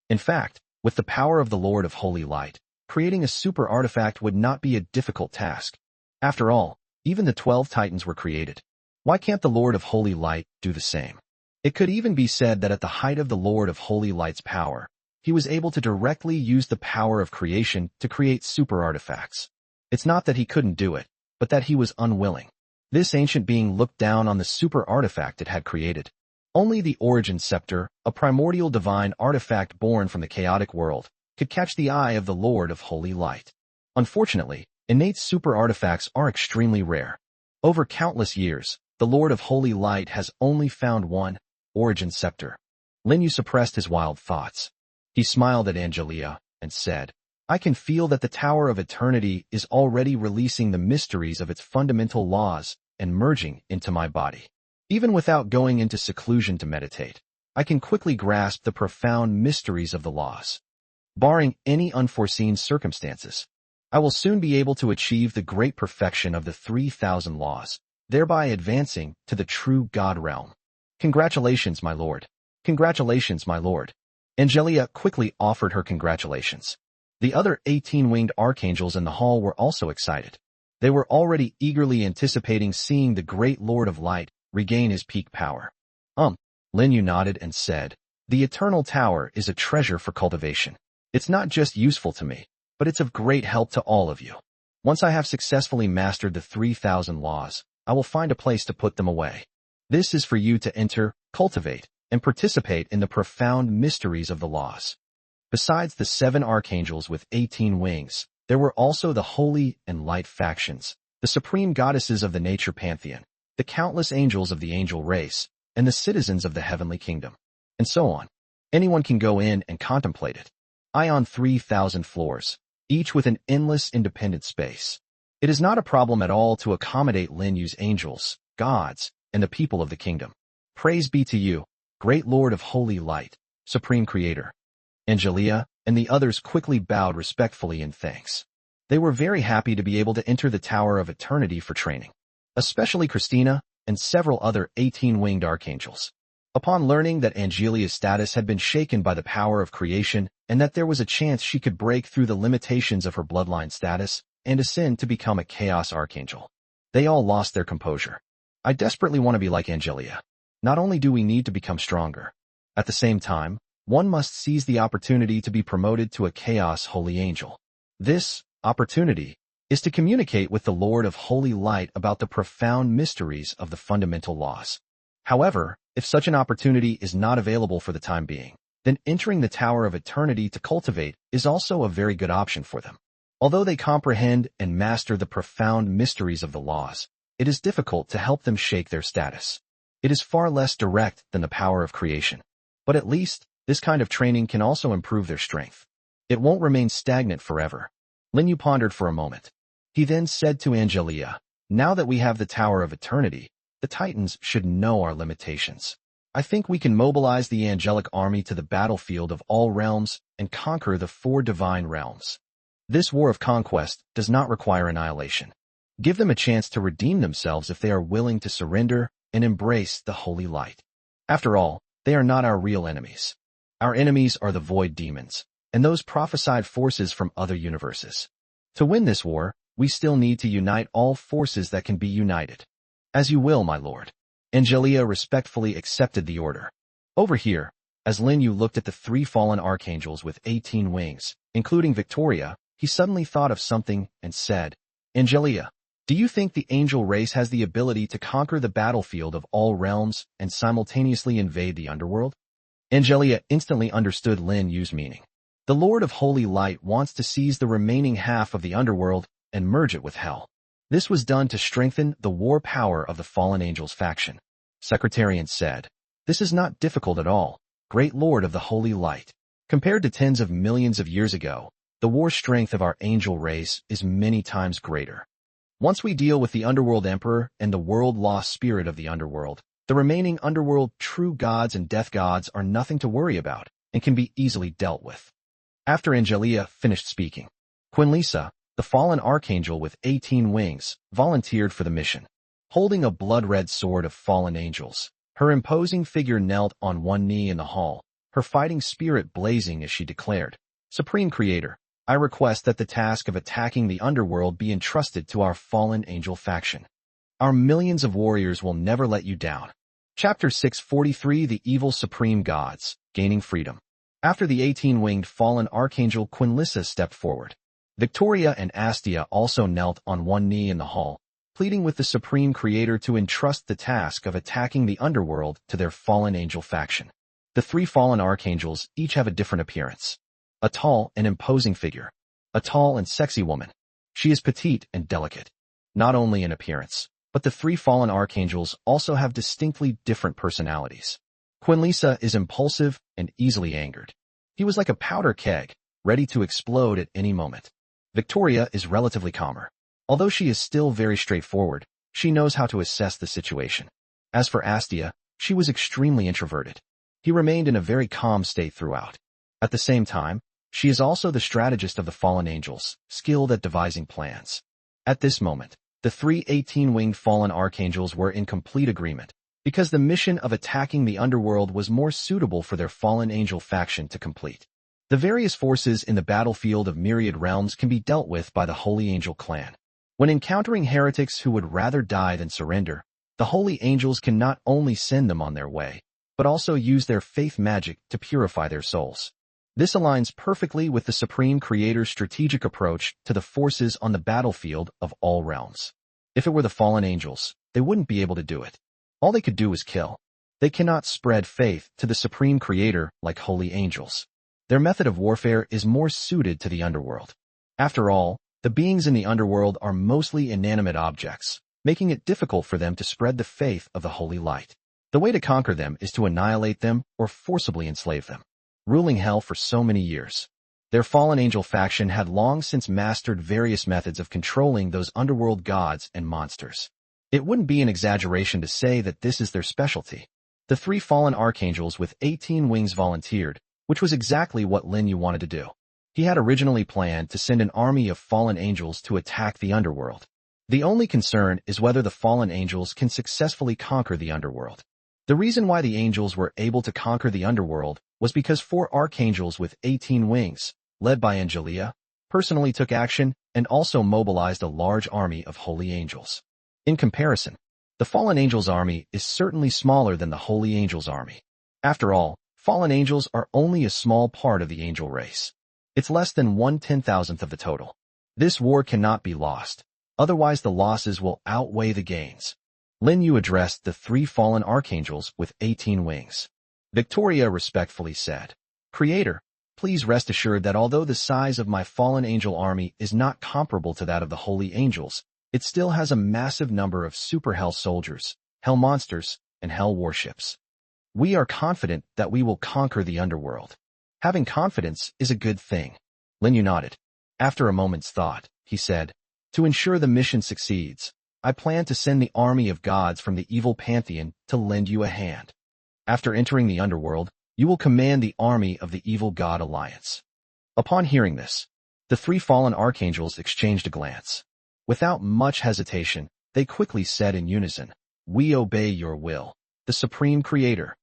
In fact, with the power of the Lord of Holy Light, creating a super artifact would not be a difficult task. After all, even the 12 titans were created. Why can't the Lord of Holy Light do the same? It could even be said that at the height of the Lord of Holy Light's power, he was able to directly use the power of creation to create super artifacts. It's not that he couldn't do it, but that he was unwilling. This ancient being looked down on the super artifact it had created. Only the Origin Scepter, a primordial divine artifact born from the chaotic world, could catch the eye of the Lord of Holy Light. Unfortunately, innate super artifacts are extremely rare. Over countless years, the Lord of Holy Light has only found one, Origin Scepter. Lin Yu suppressed his wild thoughts. He smiled at Angelia and said, I can feel that the Tower of Eternity is already releasing the mysteries of its fundamental laws and merging into my body. Even without going into seclusion to meditate, I can quickly grasp the profound mysteries of the laws. Barring any unforeseen circumstances, I will soon be able to achieve the great perfection of the 3,000 laws, thereby advancing to the true God realm. Congratulations, my lord. Congratulations, my lord. Angelia quickly offered her congratulations. The other 18-winged archangels in the hall were also excited. They were already eagerly anticipating seeing the great Lord of Light regain his peak power. Lin Yu nodded and said, the Eternal Tower is a treasure for cultivation. It's not just useful to me, but it's of great help to all of you. Once I have successfully mastered the 3,000 laws, I will find a place to put them away. This is for you to enter, cultivate, and participate in the profound mysteries of the laws. Besides the 7 archangels with 18 wings, There were also the holy and light factions, the supreme goddesses of the nature pantheon, the countless angels of the angel race, and the citizens of the heavenly kingdom, and so on. Anyone can go in and contemplate it. On 3,000 floors, each with an endless independent space. It is not a problem at all to accommodate Lin Yu's angels, gods, and the people of the kingdom. Praise be to you, great Lord of holy light, supreme creator. Angelia and the others quickly bowed respectfully in thanks. They were very happy to be able to enter the Tower of Eternity for training, especially Christina and several other 18-winged archangels. Upon learning that Angelia's status had been shaken by the power of creation and that there was a chance she could break through the limitations of her bloodline status and ascend to become a chaos archangel, they all lost their composure. I desperately want to be like Angelia. Not only do we need to become stronger, at the same time, one must seize the opportunity to be promoted to a chaos holy angel. This opportunity is to communicate with the Lord of Holy Light about the profound mysteries of the fundamental laws. However, if such an opportunity is not available for the time being, then entering the Tower of Eternity to cultivate is also a very good option for them. Although they comprehend and master the profound mysteries of the laws, it is difficult to help them shake their status. It is far less direct than the power of creation. But at least, this kind of training can also improve their strength. It won't remain stagnant forever. Lin Yu pondered for a moment. He then said to Angelia, now that we have the Tower of Eternity, the Titans should know our limitations. I think we can mobilize the angelic army to the battlefield of all realms and conquer the 4 divine realms. This war of conquest does not require annihilation. Give them a chance to redeem themselves if they are willing to surrender and embrace the holy light. After all, they are not our real enemies. Our enemies are the void demons, and those prophesied forces from other universes. To win this war, we still need to unite all forces that can be united. As you will, my lord. Angelia respectfully accepted the order. Over here, as Lin Yu looked at the 3 fallen archangels with 18 wings, including Victoria, he suddenly thought of something and said, Angelia, do you think the angel race has the ability to conquer the battlefield of all realms and simultaneously invade the underworld? Angelia instantly understood Lin Yu's meaning. The Lord of Holy Light wants to seize the remaining half of the underworld and merge it with hell. This was done to strengthen the war power of the fallen angels faction. Secretarian said, this is not difficult at all, great Lord of the Holy Light. Compared to tens of millions of years ago, the war strength of our angel race is many times greater. Once we deal with the Underworld Emperor and the world-lost spirit of the underworld, the remaining underworld true gods and death gods are nothing to worry about and can be easily dealt with. After Angelia finished speaking, Quinnissa, the fallen archangel with 18 wings, volunteered for the mission. Holding a blood-red sword of fallen angels, her imposing figure knelt on one knee in the hall, her fighting spirit blazing as she declared, Supreme Creator, I request that the task of attacking the underworld be entrusted to our fallen angel faction. Our millions of warriors will never let you down. Chapter 643 The Evil Supreme Gods, Gaining Freedom. After the 18-winged fallen archangel Quinnissa stepped forward, Victoria and Astia also knelt on one knee in the hall, pleading with the Supreme Creator to entrust the task of attacking the underworld to their fallen angel faction. The 3 fallen archangels each have a different appearance. A tall and imposing figure. A tall and sexy woman. She is petite and delicate. Not only in appearance, but the 3 fallen archangels also have distinctly different personalities. Quinnissa is impulsive and easily angered. He was like a powder keg, ready to explode at any moment. Victoria is relatively calmer. Although she is still very straightforward, she knows how to assess the situation. As for Astia, she was extremely introverted. He remained in a very calm state throughout. At the same time, she is also the strategist of the fallen angels, skilled at devising plans. At this moment, the 3 18-winged fallen archangels were in complete agreement, because the mission of attacking the underworld was more suitable for their fallen angel faction to complete. The various forces in the battlefield of myriad realms can be dealt with by the Holy Angel clan. When encountering heretics who would rather die than surrender, the Holy Angels can not only send them on their way, but also use their faith magic to purify their souls. This aligns perfectly with the Supreme Creator's strategic approach to the forces on the battlefield of all realms. If it were the fallen angels, they wouldn't be able to do it. All they could do was kill. They cannot spread faith to the Supreme Creator like holy angels. Their method of warfare is more suited to the underworld. After all, the beings in the underworld are mostly inanimate objects, making it difficult for them to spread the faith of the holy light. The way to conquer them is to annihilate them or forcibly enslave them. Ruling hell for so many years, their fallen angel faction had long since mastered various methods of controlling those underworld gods and monsters. It wouldn't be an exaggeration to say that this is their specialty. The 3 fallen archangels with 18 wings volunteered, which was exactly what Lin Yu wanted to do. He had originally planned to send an army of fallen angels to attack the underworld. The only concern is whether the fallen angels can successfully conquer the underworld. The reason why the angels were able to conquer the underworld was because 4 archangels with 18 wings, led by Angelia, personally took action and also mobilized a large army of holy angels. In comparison, the fallen angels' army is certainly smaller than the holy angels' army. After all, fallen angels are only a small part of the angel race. It's less than 1/10,000th of the total. This war cannot be lost, otherwise the losses will outweigh the gains. Lin Yu addressed the 3 fallen archangels with 18 wings. Victoria respectfully said, "Creator, please rest assured that although the size of my fallen angel army is not comparable to that of the holy angels, it still has a massive number of super hell soldiers, hell monsters, and hell warships. We are confident that we will conquer the underworld." Having confidence is a good thing. Lin Yu nodded. After a moment's thought, he said, "To ensure the mission succeeds, I plan to send the army of gods from the evil pantheon to lend you a hand. After entering the underworld, you will command the army of the evil god alliance." Upon hearing this, the 3 fallen archangels exchanged a glance. Without much hesitation, they quickly said in unison, "We obey your will, the supreme creator."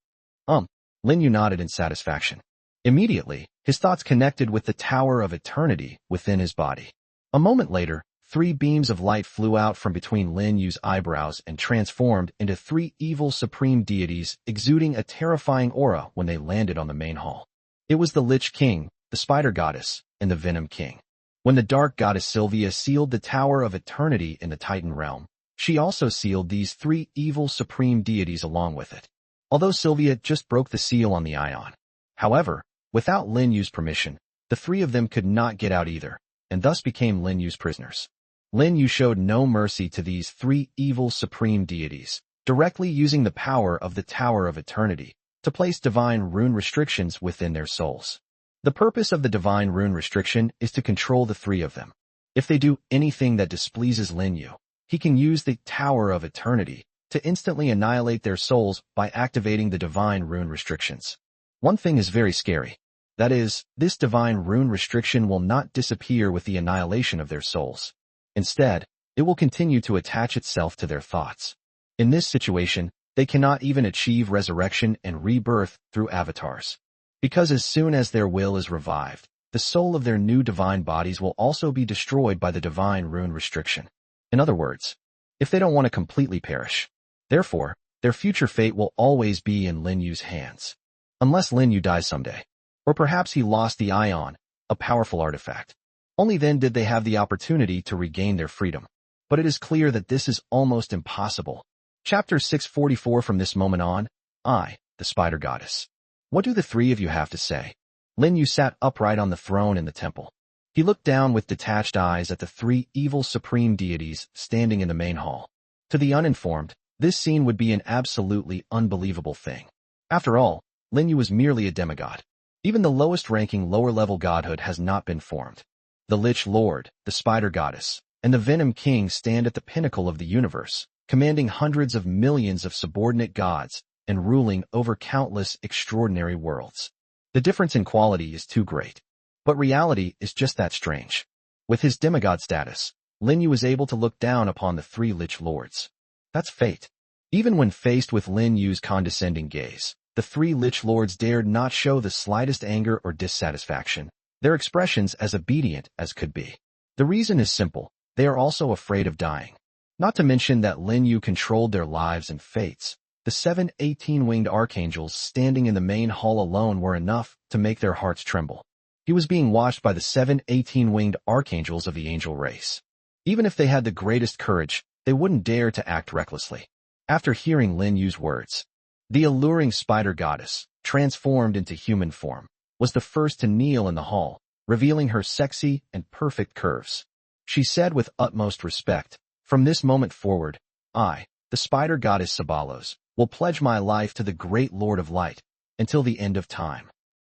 Lin Yu nodded in satisfaction. Immediately, his thoughts connected with the Tower of Eternity within his body. A moment later, 3 beams of light flew out from between Lin Yu's eyebrows and transformed into 3 evil supreme deities exuding a terrifying aura when they landed on the main hall. It was the Lich King, the Spider Goddess, and the Venom King. When the Dark Goddess Sylvia sealed the Tower of Eternity in the Titan realm, she also sealed these 3 evil supreme deities along with it. Although Sylvia just broke the seal on the ion. However, without Lin Yu's permission, the 3 of them could not get out either, and thus became Lin Yu's prisoners. Lin Yu showed no mercy to these 3 evil supreme deities, directly using the power of the Tower of Eternity to place divine rune restrictions within their souls. The purpose of the divine rune restriction is to control the 3 of them. If they do anything that displeases Lin Yu, he can use the Tower of Eternity to instantly annihilate their souls by activating the divine rune restrictions. One thing is very scary. That is, this divine rune restriction will not disappear with the annihilation of their souls. Instead, it will continue to attach itself to their thoughts. In this situation, they cannot even achieve resurrection and rebirth through avatars. Because as soon as their will is revived, the soul of their new divine bodies will also be destroyed by the divine rune restriction. In other words, if they don't want to completely perish. Therefore, their future fate will always be in Lin Yu's hands. Unless Lin Yu dies someday. Or perhaps he lost the ion, a powerful artifact. Only then did they have the opportunity to regain their freedom. But it is clear that this is almost impossible. Chapter 644. From this moment on, I, the Spider Goddess. What do the 3 of you have to say? Lin Yu sat upright on the throne in the temple. He looked down with detached eyes at the 3 evil supreme deities standing in the main hall. To the uninformed, this scene would be an absolutely unbelievable thing. After all, Lin Yu was merely a demigod. Even the lowest-ranking lower-level godhood has not been formed. The Lich Lord, the Spider Goddess, and the Venom King stand at the pinnacle of the universe, commanding hundreds of millions of subordinate gods and ruling over countless extraordinary worlds. The difference in quality is too great. But reality is just that strange. With his demigod status, Lin Yu is able to look down upon the 3 Lich Lords. That's fate. Even when faced with Lin Yu's condescending gaze, the 3 Lich Lords dared not show the slightest anger or dissatisfaction, their expressions as obedient as could be. The reason is simple, they are also afraid of dying. Not to mention that Lin Yu controlled their lives and fates. The 7 18-winged archangels standing in the main hall alone were enough to make their hearts tremble. He was being watched by the 7 18-winged archangels of the angel race. Even if they had the greatest courage, they wouldn't dare to act recklessly. After hearing Lin Yu's words, the alluring Spider Goddess, transformed into human form, was the first to kneel in the hall, revealing her sexy and perfect curves. She said with utmost respect, "From this moment forward, I, the spider goddess Sabalos, will pledge my life to the great Lord of Light, until the end of time."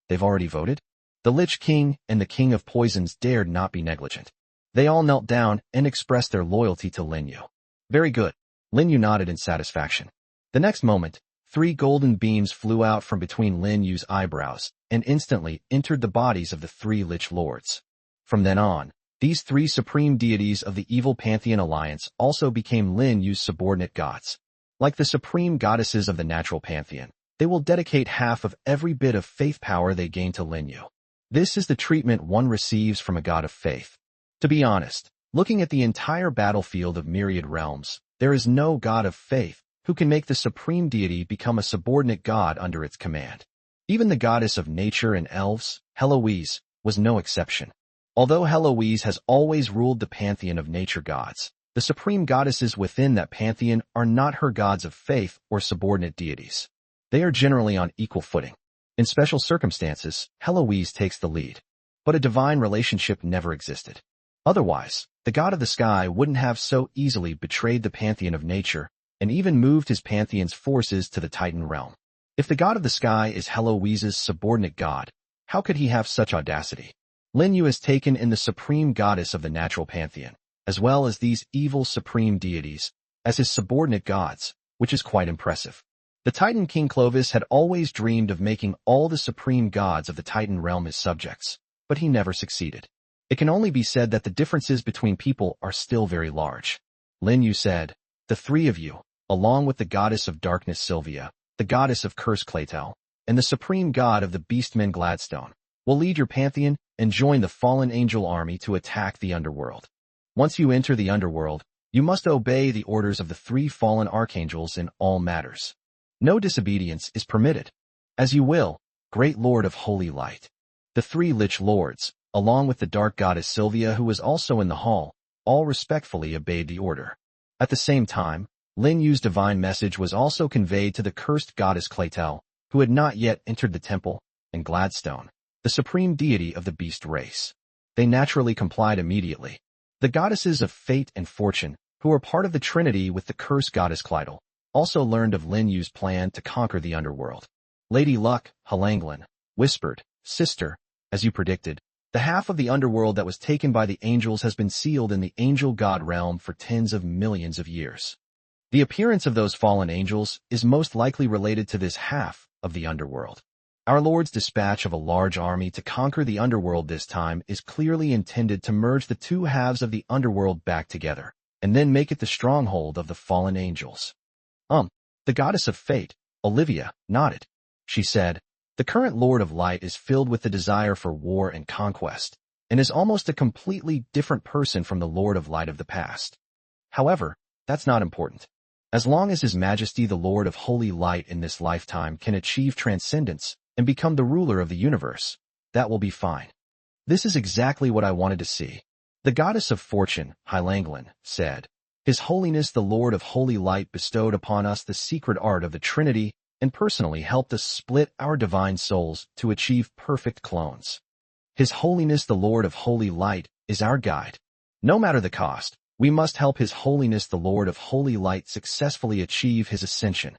They've already voted? The Lich King and the King of Poisons dared not be negligent. They all knelt down and expressed their loyalty to Lin Yu. Very good. Lin Yu nodded in satisfaction. The next moment, 3 golden beams flew out from between Lin Yu's eyebrows and instantly entered the bodies of the 3 Lich Lords. From then on, these 3 supreme deities of the evil Pantheon Alliance also became Lin Yu's subordinate gods. Like the supreme goddesses of the natural pantheon, they will dedicate half of every bit of faith power they gain to Lin Yu. This is the treatment one receives from a god of faith. To be honest, looking at the entire battlefield of myriad realms, there is no god of faith who can make the supreme deity become a subordinate god under its command. Even the goddess of nature and elves, Heloise, was no exception. Although Heloise has always ruled the pantheon of nature gods, the supreme goddesses within that pantheon are not her gods of faith or subordinate deities. They are generally on equal footing. In special circumstances, Heloise takes the lead. But a divine relationship never existed. Otherwise, the god of the sky wouldn't have so easily betrayed the pantheon of nature and even moved his pantheon's forces to the Titan realm. If the god of the sky is Heloise's subordinate god, how could he have such audacity? Lin Yu has taken in the supreme goddess of the natural pantheon, as well as these evil supreme deities, as his subordinate gods, which is quite impressive. The Titan King Clovis had always dreamed of making all the supreme gods of the Titan realm his subjects, but he never succeeded. It can only be said that the differences between people are still very large. Lin Yu said, "The 3 of you, along with the goddess of darkness Sylvia, the goddess of curse Claytel, and the supreme god of the beastmen Gladstone, will lead your pantheon and join the fallen angel army to attack the underworld. Once you enter the underworld, you must obey the orders of the 3 fallen archangels in all matters. No disobedience is permitted. As you will, great Lord of Holy Light." The 3 Lich Lords, along with the dark goddess Sylvia who was also in the hall, all respectfully obeyed the order. At the same time, Lin Yu's divine message was also conveyed to the cursed goddess Claytel, who had not yet entered the temple, and Gladstone, the supreme deity of the beast race. They naturally complied immediately. The goddesses of fate and fortune, who were part of the trinity with the cursed goddess Clytel, also learned of Lin Yu's plan to conquer the underworld. Lady Luck, Halanglin, whispered, "Sister, as you predicted, the half of the underworld that was taken by the angels has been sealed in the angel god realm for tens of millions of years. The appearance of those fallen angels is most likely related to this half of the underworld. Our Lord's dispatch of a large army to conquer the underworld this time is clearly intended to merge the 2 halves of the underworld back together, and then make it the stronghold of the fallen angels." The goddess of fate, Olivia, nodded. She said, "The current Lord of Light is filled with the desire for war and conquest, and is almost a completely different person from the Lord of Light of the past. However, that's not important. As long as His Majesty the Lord of Holy Light in this lifetime can achieve transcendence and become the ruler of the universe, that will be fine. This is exactly what I wanted to see." The goddess of fortune, Hylanglin, said, "His Holiness the Lord of Holy Light bestowed upon us the secret art of the Trinity and personally helped us split our divine souls to achieve perfect clones. His Holiness the Lord of Holy Light is our guide. No matter the cost, we must help His Holiness the Lord of Holy Light successfully achieve his ascension.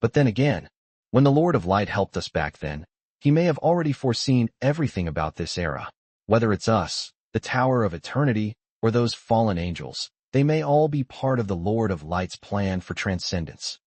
But then again, when the Lord of Light helped us back then, He may have already foreseen everything about this era. Whether it's us, the Tower of Eternity, or those fallen angels, they may all be part of the Lord of Light's plan for transcendence."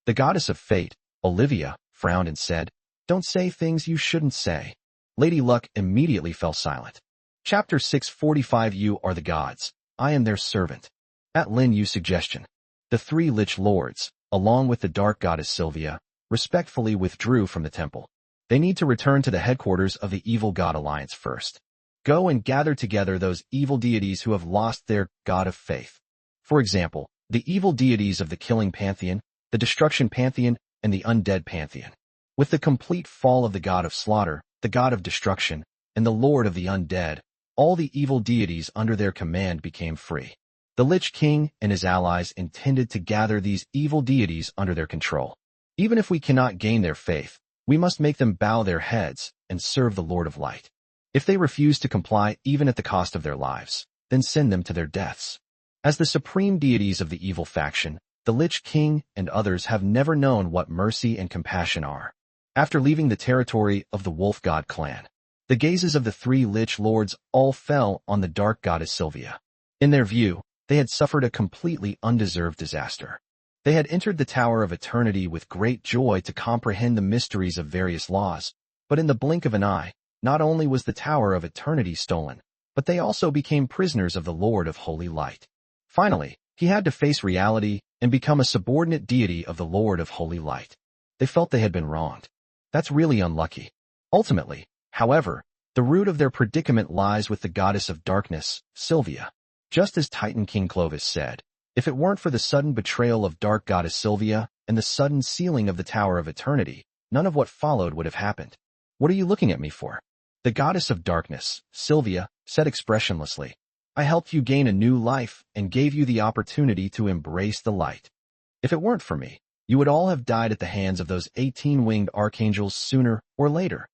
The goddess of fate, Olivia, frowned and said, "Don't say things you shouldn't say." Lady Luck immediately fell silent. Chapter 645. You are the gods. I am their servant. At Lin Yu's suggestion, the 3 Lich Lords, along with the dark goddess Sylvia, respectfully withdrew from the temple. They need to return to the headquarters of the Evil God Alliance first. Go and gather together those evil deities who have lost their god of faith. For example, the evil deities of the killing pantheon, the destruction pantheon, and the undead pantheon. With the complete fall of the god of slaughter, the god of destruction, and the lord of the undead, all the evil deities under their command became free. The Lich King and his allies intended to gather these evil deities under their control. Even if we cannot gain their faith, we must make them bow their heads and serve the Lord of Light. If they refuse to comply even at the cost of their lives, then send them to their deaths. As the supreme deities of the evil faction, the Lich King and others have never known what mercy and compassion are. After leaving the territory of the Wolf God clan, the gazes of the three Lich Lords all fell on the dark goddess Sylvia. In their view, they had suffered a completely undeserved disaster. They had entered the Tower of Eternity with great joy to comprehend the mysteries of various laws, but in the blink of an eye, not only was the Tower of Eternity stolen, but they also became prisoners of the Lord of Holy Light. Finally, he had to face reality and become a subordinate deity of the Lord of Holy Light. They felt they had been wronged. That's really unlucky. Ultimately, however, the root of their predicament lies with the goddess of darkness, Sylvia. Just as Titan King Clovis said, if it weren't for the sudden betrayal of dark goddess Sylvia and the sudden sealing of the Tower of Eternity, none of what followed would have happened. What are you looking at me for? The goddess of darkness, Sylvia, said expressionlessly. I helped you gain a new life and gave you the opportunity to embrace the light. If it weren't for me, you would all have died at the hands of those 18-winged archangels sooner or later.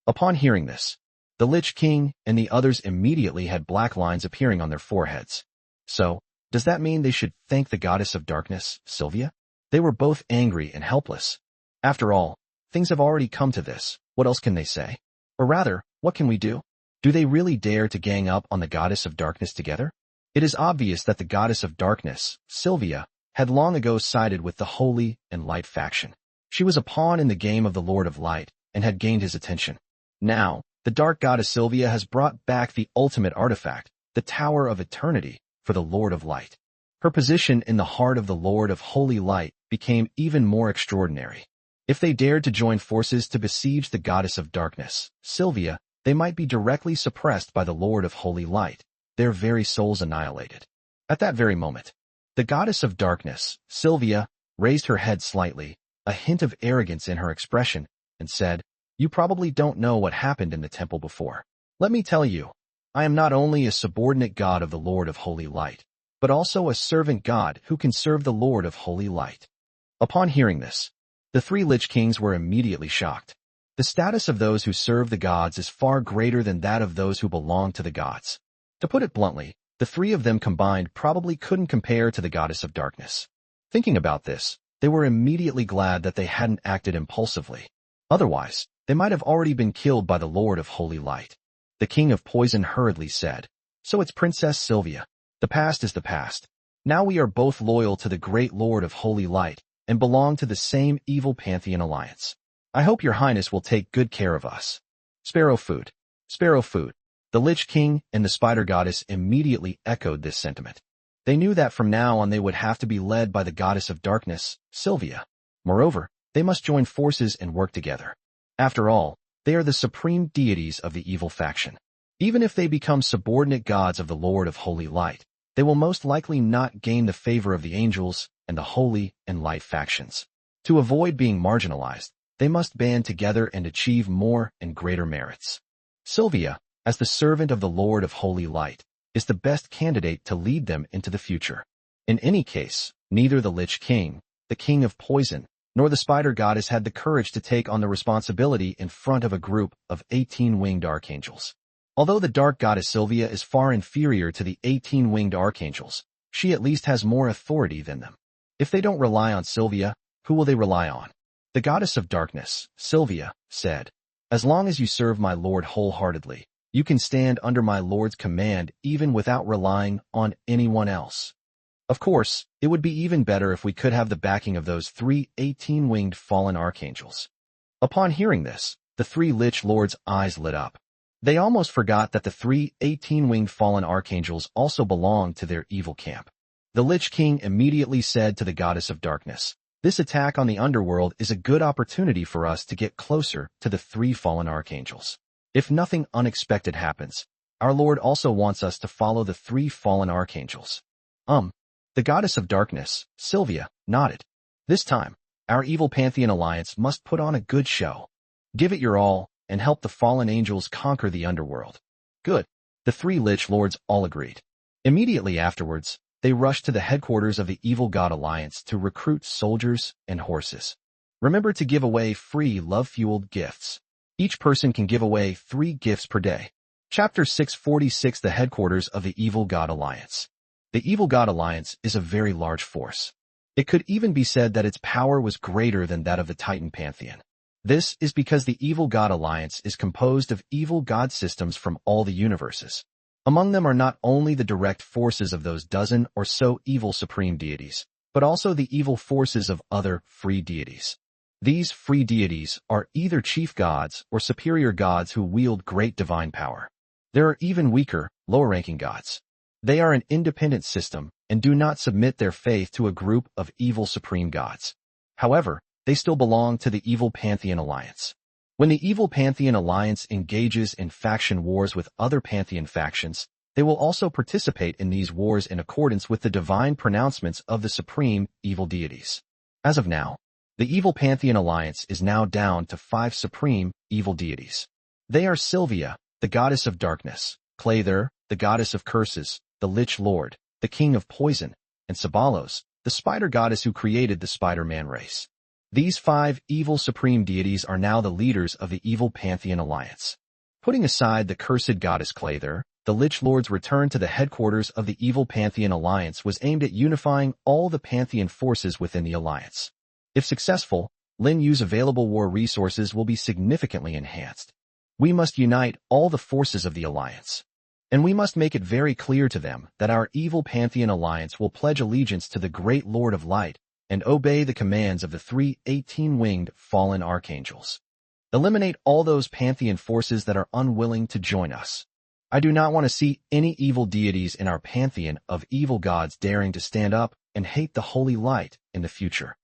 Upon hearing this, the Lich King and the others immediately had black lines appearing on their foreheads. So, does that mean they should thank the goddess of darkness, Sylvia? They were both angry and helpless. After all, things have already come to this. What else can they say? Or rather, what can we do? Do they really dare to gang up on the goddess of darkness together? It is obvious that the goddess of darkness, Sylvia, had long ago sided with the Holy and Light faction. She was a pawn in the game of the Lord of Light and had gained his attention. Now, the dark goddess Sylvia has brought back the ultimate artifact, the Tower of Eternity, for the Lord of Light. Her position in the heart of the Lord of Holy Light became even more extraordinary. If they dared to join forces to besiege the goddess of darkness, Sylvia, they might be directly suppressed by the Lord of Holy Light, their very souls annihilated. At that very moment, the goddess of darkness, Sylvia, raised her head slightly, a hint of arrogance in her expression, and said, "You probably don't know what happened in the temple before. Let me tell you, I am not only a subordinate god of the Lord of Holy Light, but also a servant god who can serve the Lord of Holy Light." Upon hearing this, the three Lich Kings were immediately shocked. The status of those who serve the gods is far greater than that of those who belong to the gods. To put it bluntly, the three of them combined probably couldn't compare to the goddess of darkness. Thinking about this, they were immediately glad that they hadn't acted impulsively. Otherwise, they might have already been killed by the Lord of Holy Light. The King of Poison hurriedly said, "So it's Princess Sylvia. The past is the past. Now we are both loyal to the great Lord of Holy Light and belong to the same evil Pantheon alliance. I hope your highness will take good care of us." Sparrow food. Sparrow food. The Lich King and the Spider Goddess immediately echoed this sentiment. They knew that from now on they would have to be led by the goddess of darkness, Sylvia. Moreover, they must join forces and work together. After all, they are the supreme deities of the evil faction. Even if they become subordinate gods of the Lord of Holy Light, they will most likely not gain the favor of the angels and the Holy and Light factions. To avoid being marginalized, they must band together and achieve more and greater merits. Sylvia, as the servant of the Lord of Holy Light, is the best candidate to lead them into the future. In any case, neither the Lich King, the King of Poison, nor the Spider Goddess had the courage to take on the responsibility in front of a group of 18-winged archangels. Although the Dark Goddess Sylvia is far inferior to the 18-winged archangels, she at least has more authority than them. If they don't rely on Sylvia, who will they rely on? The Goddess of Darkness, Sylvia, said, "As long as you serve my Lord wholeheartedly, you can stand under my Lord's command even without relying on anyone else. Of course, it would be even better if we could have the backing of those three 18-winged fallen archangels." Upon hearing this, the three Lich Lords' eyes lit up. They almost forgot that the three 18-winged fallen archangels also belonged to their evil camp. The Lich King immediately said to the Goddess of Darkness, "This attack on the underworld is a good opportunity for us to get closer to the three fallen archangels. If nothing unexpected happens, our Lord also wants us to follow the three fallen archangels." The Goddess of Darkness, Sylvia, nodded. "This time, our evil Pantheon alliance must put on a good show. Give it your all, and help the fallen angels conquer the underworld." Good. The three Lich Lords all agreed. Immediately afterwards, they rushed to the headquarters of the Evil God Alliance to recruit soldiers and horses. Remember to give away free love-fueled gifts. Each person can give away 3 gifts per day. Chapter 646, The Headquarters of the Evil God Alliance. The Evil God Alliance is a very large force. It could even be said that its power was greater than that of the Titan pantheon. This is because the Evil God Alliance is composed of evil god systems from all the universes. Among them are not only the direct forces of those dozen or so evil supreme deities, but also the evil forces of other free deities. These free deities are either chief gods or superior gods who wield great divine power. There are even weaker, lower-ranking gods. They are an independent system and do not submit their faith to a group of evil supreme gods. However, they still belong to the Evil Pantheon Alliance. When the Evil Pantheon Alliance engages in faction wars with other Pantheon factions, they will also participate in these wars in accordance with the divine pronouncements of the supreme evil deities. As of now, the Evil Pantheon Alliance is now down to 5 supreme evil deities. They are Sylvia, the goddess of darkness, Clovis, the goddess of curses, the Lich Lord, the king of poison, and Sabalos, the spider goddess who created the Spider-Man race. These 5 evil supreme deities are now the leaders of the Evil Pantheon Alliance. Putting aside the cursed goddess Clovis, the Lich Lord's return to the headquarters of the Evil Pantheon Alliance was aimed at unifying all the Pantheon forces within the Alliance. If successful, Lin Yu's available war resources will be significantly enhanced. We must unite all the forces of the Alliance. And we must make it very clear to them that our Evil Pantheon Alliance will pledge allegiance to the Great Lord of Light and obey the commands of the 3 18-winged fallen archangels. Eliminate all those Pantheon forces that are unwilling to join us. I do not want to see any evil deities in our Pantheon of evil gods daring to stand up and hate the holy light in the future.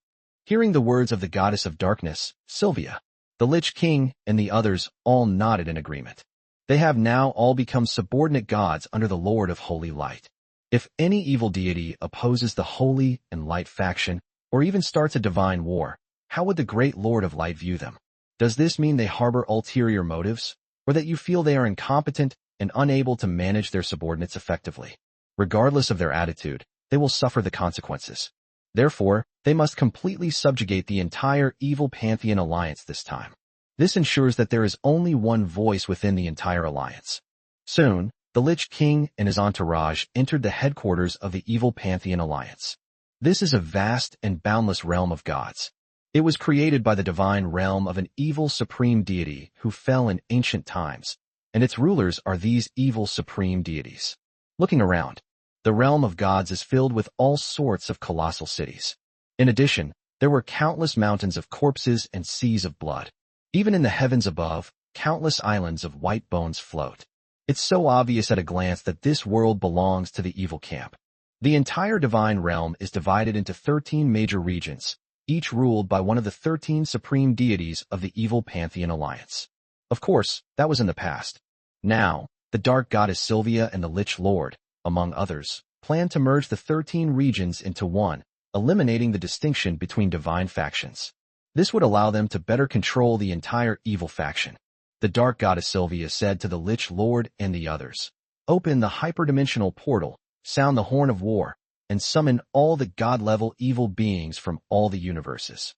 Hearing the words of the goddess of darkness, Sylvia, the Lich King, and the others all nodded in agreement. They have now all become subordinate gods under the Lord of Holy Light. If any evil deity opposes the Holy and Light faction, or even starts a divine war, how would the Great Lord of Light view them? Does this mean they harbor ulterior motives, or that you feel they are incompetent and unable to manage their subordinates effectively? Regardless of their attitude, they will suffer the consequences. Therefore, they must completely subjugate the entire Evil Pantheon Alliance this time. This ensures that there is only one voice within the entire alliance. Soon, the Lich King and his entourage entered the headquarters of the Evil Pantheon Alliance. This is a vast and boundless realm of gods. It was created by the divine realm of an evil supreme deity who fell in ancient times, and its rulers are these evil supreme deities. Looking around, the realm of gods is filled with all sorts of colossal cities. In addition, there were countless mountains of corpses and seas of blood. Even in the heavens above, countless islands of white bones float. It's so obvious at a glance that this world belongs to the evil camp. The entire divine realm is divided into 13 major regions, each ruled by one of the 13 supreme deities of the Evil Pantheon Alliance. Of course, that was in the past. Now, the dark goddess Sylvia and the Lich Lord, among others, plan to merge the 13 regions into one, eliminating the distinction between divine factions. This would allow them to better control the entire evil faction. The dark goddess Sylvia said to the Lich Lord and the others, "Open the hyperdimensional portal, sound the horn of war, and summon all the god-level evil beings from all the universes.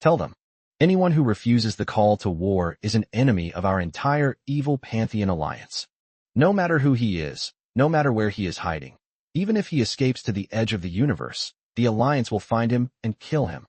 Tell them, anyone who refuses the call to war is an enemy of our entire Evil Pantheon Alliance. No matter who he is, no matter where he is hiding, even if he escapes to the edge of the universe, the Alliance will find him and kill him."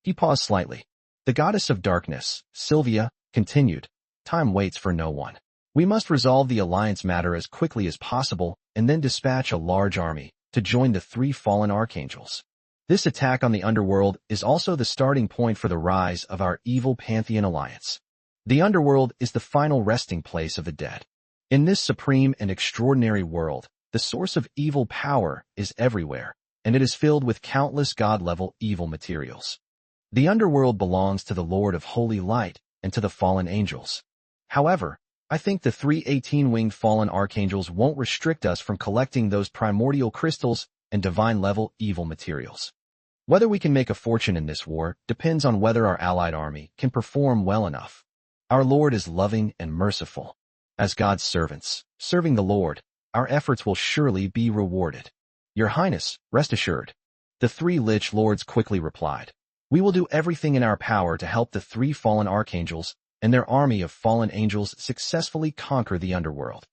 He paused slightly. The goddess of darkness, Sylvia, continued, "Time waits for no one. We must resolve the Alliance matter as quickly as possible and then dispatch a large army to join the 3 fallen archangels. This attack on the underworld is also the starting point for the rise of our Evil Pantheon Alliance. The underworld is the final resting place of the dead. In this supreme and extraordinary world, the source of evil power is everywhere, and it is filled with countless god-level evil materials. The underworld belongs to the Lord of Holy Light and to the fallen angels. However, I think the 3 18-winged fallen archangels won't restrict us from collecting those primordial crystals and divine-level evil materials. Whether we can make a fortune in this war depends on whether our allied army can perform well enough. Our Lord is loving and merciful. As God's servants, serving the Lord, our efforts will surely be rewarded. Your Highness, rest assured." The 3 Lich Lords quickly replied, "We will do everything in our power to help the 3 fallen archangels and their army of fallen angels successfully conquer the underworld."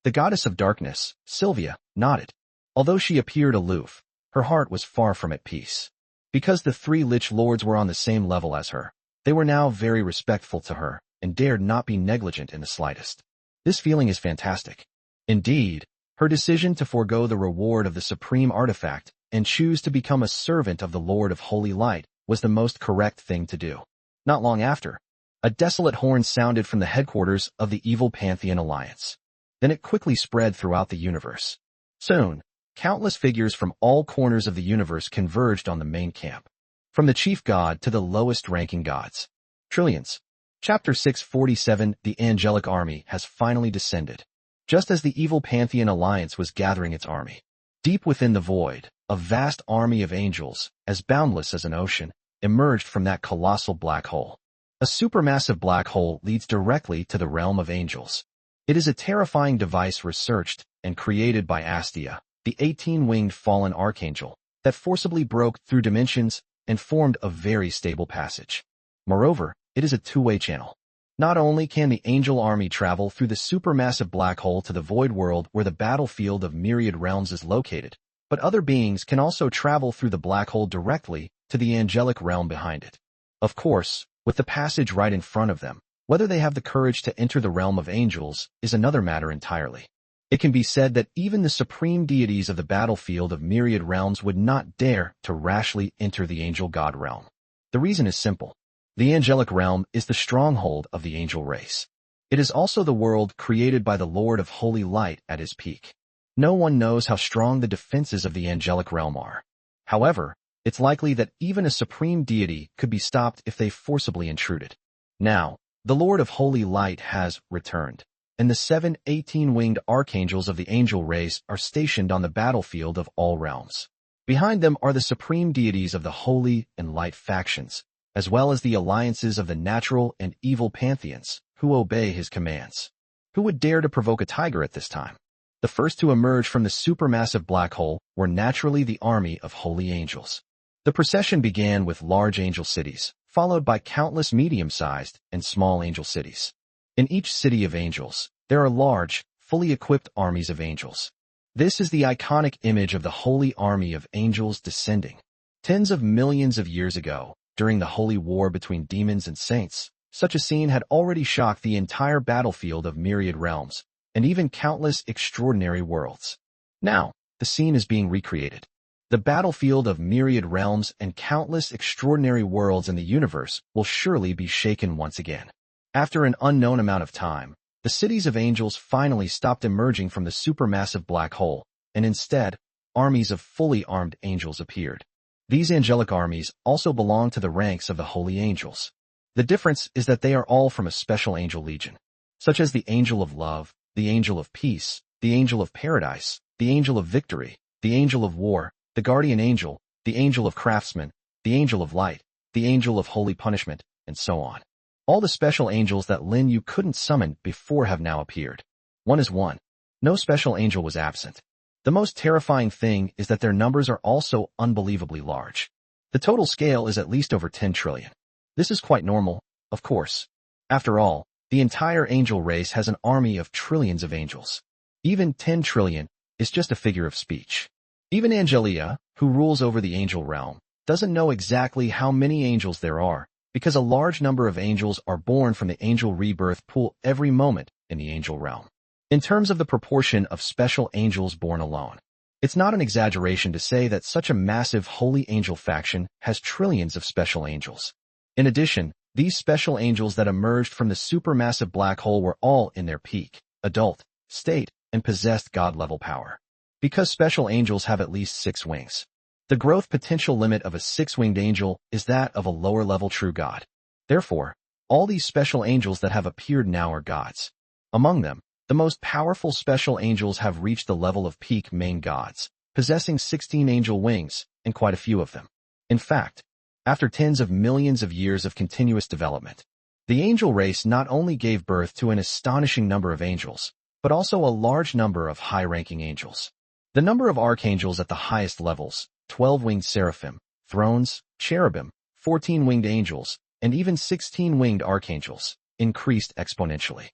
The goddess of darkness, Sylvia, nodded. Although she appeared aloof, her heart was far from at peace. Because the three lich lords were on the same level as her, they were now very respectful to her and dared not be negligent in the slightest. This feeling is fantastic. Indeed, her decision to forego the reward of the supreme artifact and choose to become a servant of the Lord of Holy Light was the most correct thing to do. Not long after, a desolate horn sounded from the headquarters of the evil Pantheon Alliance. Then it quickly spread throughout the universe. Soon, countless figures from all corners of the universe converged on the main camp. From the chief god to the lowest-ranking gods. Trillions. Chapter 647 The Angelic Army has finally descended. Just as the evil Pantheon Alliance was gathering its army. Deep within the void, a vast army of angels, as boundless as an ocean, emerged from that colossal black hole. A supermassive black hole leads directly to the realm of angels. It is a terrifying device researched and created by Astia, the 18-winged fallen archangel, that forcibly broke through dimensions and formed a very stable passage. Moreover, it is a two-way channel. Not only can the angel army travel through the supermassive black hole to the void world where the battlefield of myriad realms is located, but other beings can also travel through the black hole directly to the angelic realm behind it. Of course, with the passage right in front of them, whether they have the courage to enter the realm of angels is another matter entirely. It can be said that even the supreme deities of the battlefield of myriad realms would not dare to rashly enter the angel god realm. The reason is simple. The angelic realm is the stronghold of the angel race. It is also the world created by the Lord of Holy Light at his peak. No one knows how strong the defenses of the angelic realm are. However, it's likely that even a supreme deity could be stopped if they forcibly intruded. Now, the Lord of Holy Light has returned, and the 7 18-winged archangels of the angel race are stationed on the battlefield of all realms. Behind them are the supreme deities of the holy and light factions, as well as the alliances of the natural and evil pantheons, who obey his commands. Who would dare to provoke a tiger at this time? The first to emerge from the supermassive black hole were naturally the army of holy angels. The procession began with large angel cities, followed by countless medium-sized and small angel cities. In each city of angels, there are large, fully equipped armies of angels. This is the iconic image of the holy army of angels descending. Tens of millions of years ago, during the holy war between demons and saints, such a scene had already shocked the entire battlefield of myriad realms, and even countless extraordinary worlds. Now, the scene is being recreated. The battlefield of myriad realms and countless extraordinary worlds in the universe will surely be shaken once again. After an unknown amount of time, the cities of angels finally stopped emerging from the supermassive black hole, and instead, armies of fully armed angels appeared. These angelic armies also belong to the ranks of the holy angels. The difference is that they are all from a special angel legion, such as the angel of love, the angel of peace, the angel of paradise, the angel of victory, the angel of war, the guardian angel, the angel of craftsmen, the angel of light, the angel of holy punishment, and so on. All the special angels that Lin Yu couldn't summon before have now appeared. One is one. No special angel was absent. The most terrifying thing is that their numbers are also unbelievably large. The total scale is at least over 10 trillion. This is quite normal, of course. After all, the entire angel race has an army of trillions of angels. Even 10 trillion is just a figure of speech. Even Angelia, who rules over the angel realm, doesn't know exactly how many angels there are, because a large number of angels are born from the angel rebirth pool every moment in the angel realm. In terms of the proportion of special angels born alone, it's not an exaggeration to say that such a massive holy angel faction has trillions of special angels. In addition, these special angels that emerged from the supermassive black hole were all in their peak, adult, state, and possessed God-level power. Because special angels have at least 6 wings. The growth potential limit of a 6-winged angel is that of a lower-level true god. Therefore, all these special angels that have appeared now are gods. Among them, the most powerful special angels have reached the level of peak main gods, possessing 16 angel wings, and quite a few of them. In fact, after tens of millions of years of continuous development, the angel race not only gave birth to an astonishing number of angels, but also a large number of high-ranking angels. The number of archangels at the highest levels, 12-winged seraphim, thrones, cherubim, 14-winged angels, and even 16-winged archangels, increased exponentially.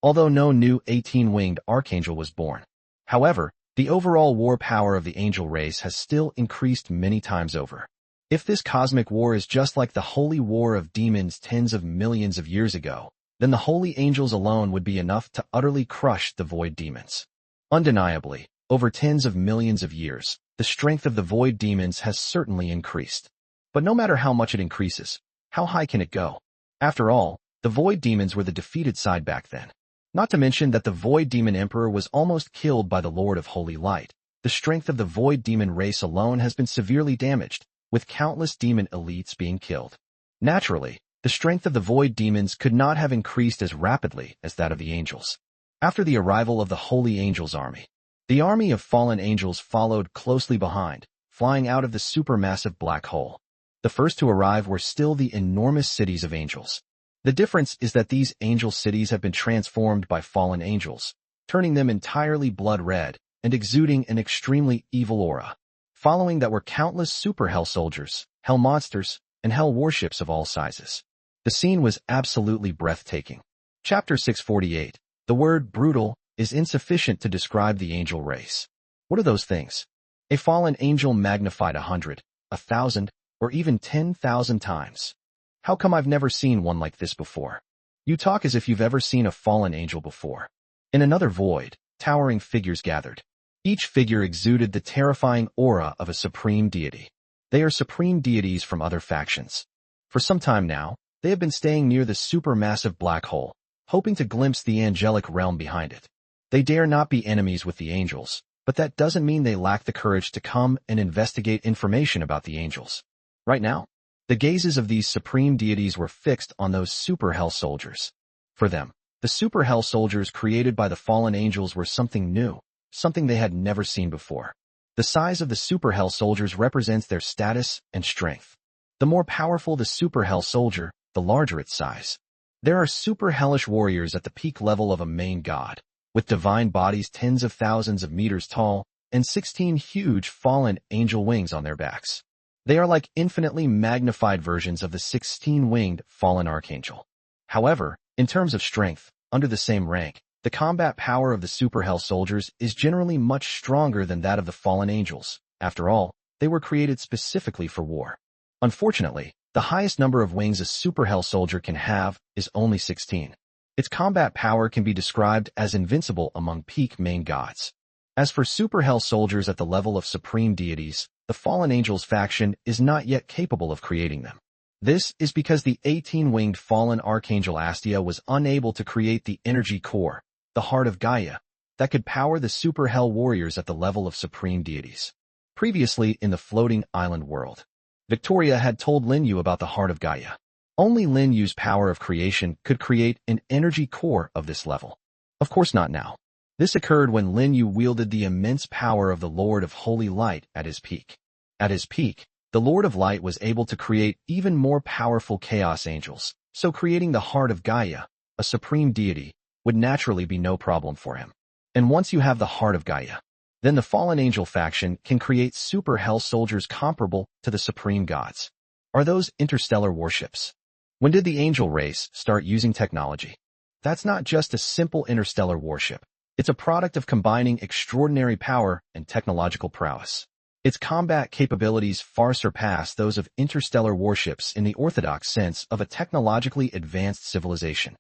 although no new 18-winged archangel was born. However, the overall war power of the angel race has still increased many times over. If this cosmic war is just like the holy war of demons tens of millions of years ago, then the holy angels alone would be enough to utterly crush the void demons. Undeniably, over tens of millions of years, the strength of the void demons has certainly increased. But no matter how much it increases, how high can it go? After all, the void demons were the defeated side back then. Not to mention that the void demon emperor was almost killed by the Lord of Holy Light. The strength of the void demon race alone has been severely damaged, with countless demon elites being killed. Naturally, the strength of the void demons could not have increased as rapidly as that of the angels. After the arrival of the Holy Angels army, the army of fallen angels followed closely behind, flying out of the supermassive black hole. The first to arrive were still the enormous cities of angels. The difference is that these angel cities have been transformed by fallen angels, turning them entirely blood red and exuding an extremely evil aura. Following that were countless super hell soldiers, hell monsters, and hell warships of all sizes. The scene was absolutely breathtaking. Chapter 648. The word brutal is insufficient to describe the angel race. What are those things? A fallen angel magnified 100, 1,000, or even 10,000 times. How come I've never seen one like this before? You talk as if you've ever seen a fallen angel before. In another void, towering figures gathered. Each figure exuded the terrifying aura of a supreme deity. They are supreme deities from other factions. For some time now, they have been staying near the supermassive black hole, hoping to glimpse the angelic realm behind it. They dare not be enemies with the angels, but that doesn't mean they lack the courage to come and investigate information about the angels. Right now, the gazes of these supreme deities were fixed on those super hell soldiers. For them, the super hell soldiers created by the fallen angels were something new, something they had never seen before. The size of the super hell soldiers represents their status and strength. The more powerful the super hell soldier, the larger its size. There are super hellish warriors at the peak level of a main god, with divine bodies tens of thousands of meters tall and 16 huge fallen angel wings on their backs. They are like infinitely magnified versions of the 16-winged fallen archangel. However, in terms of strength, under the same rank, the combat power of the super hell soldiers is generally much stronger than that of the fallen angels. After all, they were created specifically for war. Unfortunately, the highest number of wings a super hell soldier can have is only 16. Its combat power can be described as invincible among peak main gods. As for super hell soldiers at the level of supreme deities, the fallen angels faction is not yet capable of creating them. This is because the 18-winged fallen archangel Astia was unable to create the energy core, the heart of Gaia, that could power the super hell warriors at the level of supreme deities. Previously in the floating island world, Victoria had told Lin Yu about the heart of Gaia. Only Lin Yu's power of creation could create an energy core of this level. Of course not now. This occurred when Lin Yu wielded the immense power of the Lord of Holy Light at his peak. At his peak, the Lord of Light was able to create even more powerful chaos angels, so creating the heart of Gaia, a supreme deity, would naturally be no problem for him. And once you have the heart of Gaia, then the fallen angel faction can create super hell soldiers comparable to the supreme gods. Are those interstellar warships? When did the angel race start using technology? That's not just a simple interstellar warship. It's a product of combining extraordinary power and technological prowess. Its combat capabilities far surpass those of interstellar warships in the orthodox sense of a technologically advanced civilization.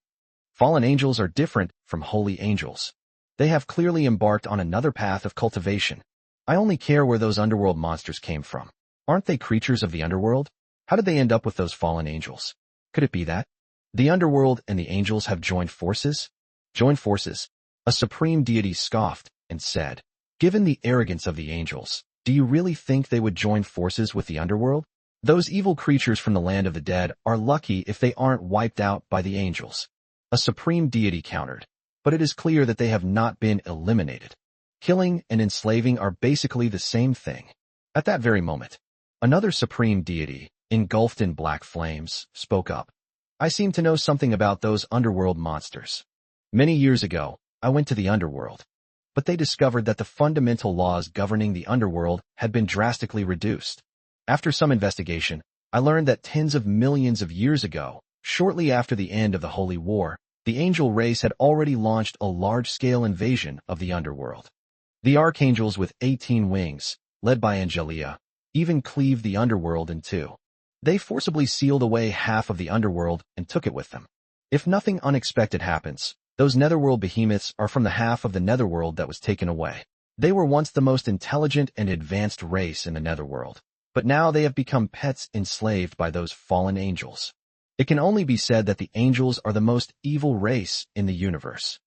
Fallen angels are different from holy angels. They have clearly embarked on another path of cultivation. I only care where those underworld monsters came from. Aren't they creatures of the underworld? How did they end up with those fallen angels? Could it be that the underworld and the angels have joined forces? Joined forces? A supreme deity scoffed and said, "Given the arrogance of the angels, do you really think they would join forces with the underworld? Those evil creatures from the land of the dead are lucky if they aren't wiped out by the angels." A supreme deity countered, but it is clear that they have not been eliminated. Killing and enslaving are basically the same thing. At that very moment, another supreme deity, engulfed in black flames, spoke up. "I seem to know something about those underworld monsters. Many years ago, I went to the underworld, but they discovered that the fundamental laws governing the underworld had been drastically reduced. After some investigation, I learned that tens of millions of years ago, shortly after the end of the Holy War, the angel race had already launched a large-scale invasion of the underworld. The archangels with 18 wings, led by Angelia, even cleaved the underworld in two. They forcibly sealed away half of the underworld and took it with them. If nothing unexpected happens, those netherworld behemoths are from the half of the netherworld that was taken away. They were once the most intelligent and advanced race in the netherworld, but now they have become pets enslaved by those fallen angels. It can only be said that the angels are the most evil race in the universe.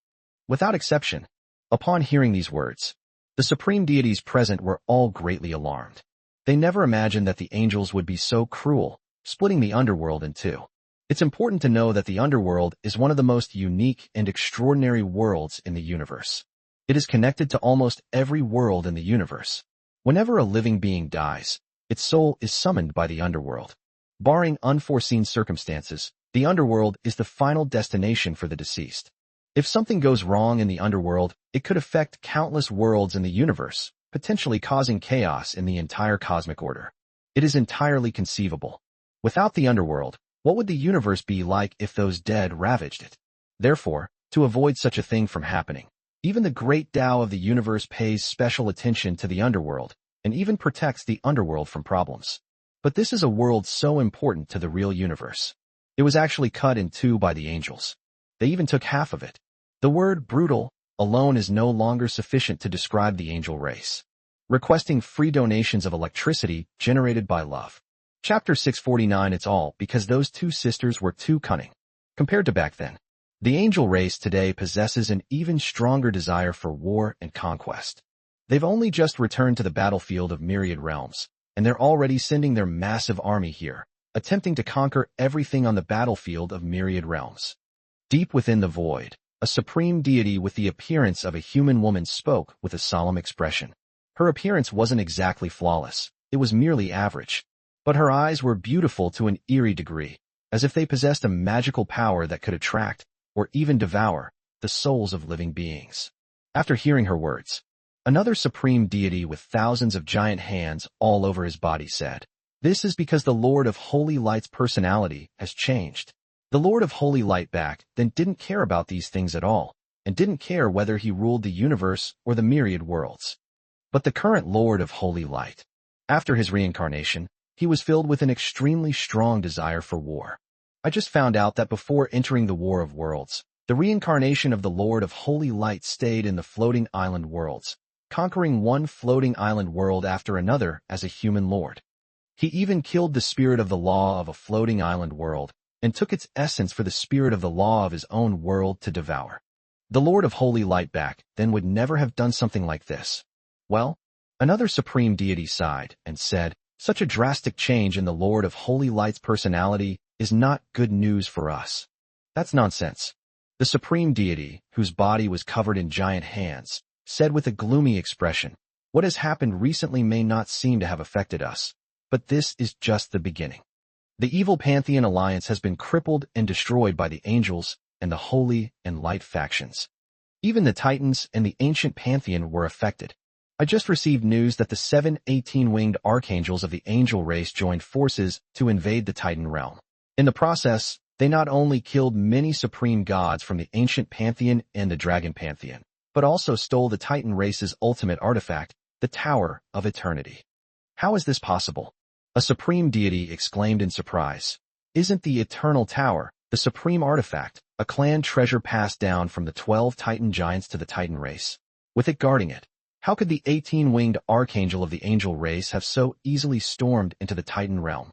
Without exception, upon hearing these words, the supreme deities present were all greatly alarmed. They never imagined that the angels would be so cruel, splitting the underworld in two. It's important to know that the underworld is one of the most unique and extraordinary worlds in the universe. It is connected to almost every world in the universe. Whenever a living being dies, its soul is summoned by the underworld. Barring unforeseen circumstances, the underworld is the final destination for the deceased. If something goes wrong in the underworld, it could affect countless worlds in the universe, potentially causing chaos in the entire cosmic order. It is entirely conceivable. Without the underworld, what would the universe be like if those dead ravaged it? Therefore, to avoid such a thing from happening, even the great Tao of the universe pays special attention to the underworld, and even protects the underworld from problems. But this is a world so important to the real universe. It was actually cut in two by the angels. They even took half of it. The word brutal alone is no longer sufficient to describe the angel race. Requesting free donations of electricity generated by love. Chapter 649. It's all because those two sisters were too cunning. Compared to back then, the angel race today possesses an even stronger desire for war and conquest. They've only just returned to the battlefield of myriad realms, and they're already sending their massive army here, attempting to conquer everything on the battlefield of myriad realms. Deep within the void, a supreme deity with the appearance of a human woman spoke with a solemn expression. Her appearance wasn't exactly flawless, it was merely average. But her eyes were beautiful to an eerie degree, as if they possessed a magical power that could attract, or even devour, the souls of living beings. After hearing her words, another supreme deity with thousands of giant hands all over his body said, "This is because the Lord of Holy Light's personality has changed." The Lord of Holy Light back then didn't care about these things at all, and didn't care whether he ruled the universe or the myriad worlds. But the current Lord of Holy Light, after his reincarnation, he was filled with an extremely strong desire for war. I just found out that before entering the War of Worlds, the reincarnation of the Lord of Holy Light stayed in the floating island worlds, conquering one floating island world after another as a human lord. He even killed the spirit of the law of a floating island world, and took its essence for the spirit of the law of his own world to devour. The Lord of Holy Light back then would never have done something like this. Well, another supreme deity sighed and said, "Such a drastic change in the Lord of Holy Light's personality is not good news for us." That's nonsense. The supreme deity, whose body was covered in giant hands, said with a gloomy expression, "What has happened recently may not seem to have affected us, but this is just the beginning. The evil Pantheon alliance has been crippled and destroyed by the angels and the Holy and Light factions. Even the Titans and the ancient Pantheon were affected. I just received news that the 7 18-winged archangels of the angel race joined forces to invade the Titan realm. In the process, they not only killed many supreme gods from the ancient Pantheon and the Dragon Pantheon, but also stole the Titan race's ultimate artifact, the Tower of Eternity." "How is this possible?" a supreme deity exclaimed in surprise. "Isn't the Eternal Tower, the supreme artifact, a clan treasure passed down from the 12 Titan giants to the Titan race? With it guarding it, how could the 18-winged archangel of the angel race have so easily stormed into the Titan realm?"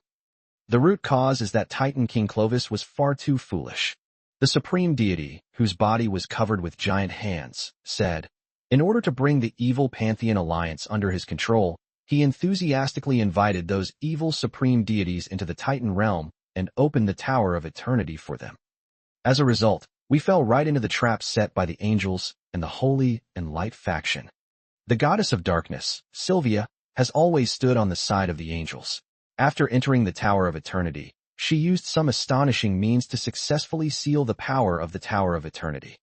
"The root cause is that Titan King Clovis was far too foolish." The supreme deity, whose body was covered with giant hands, said, "In order to bring the evil Pantheon alliance under his control, he enthusiastically invited those evil supreme deities into the Titan realm and opened the Tower of Eternity for them. As a result, we fell right into the trap set by the angels and the Holy and Light faction. The goddess of darkness, Sylvia, has always stood on the side of the angels. After entering the Tower of Eternity, she used some astonishing means to successfully seal the power of the Tower of Eternity.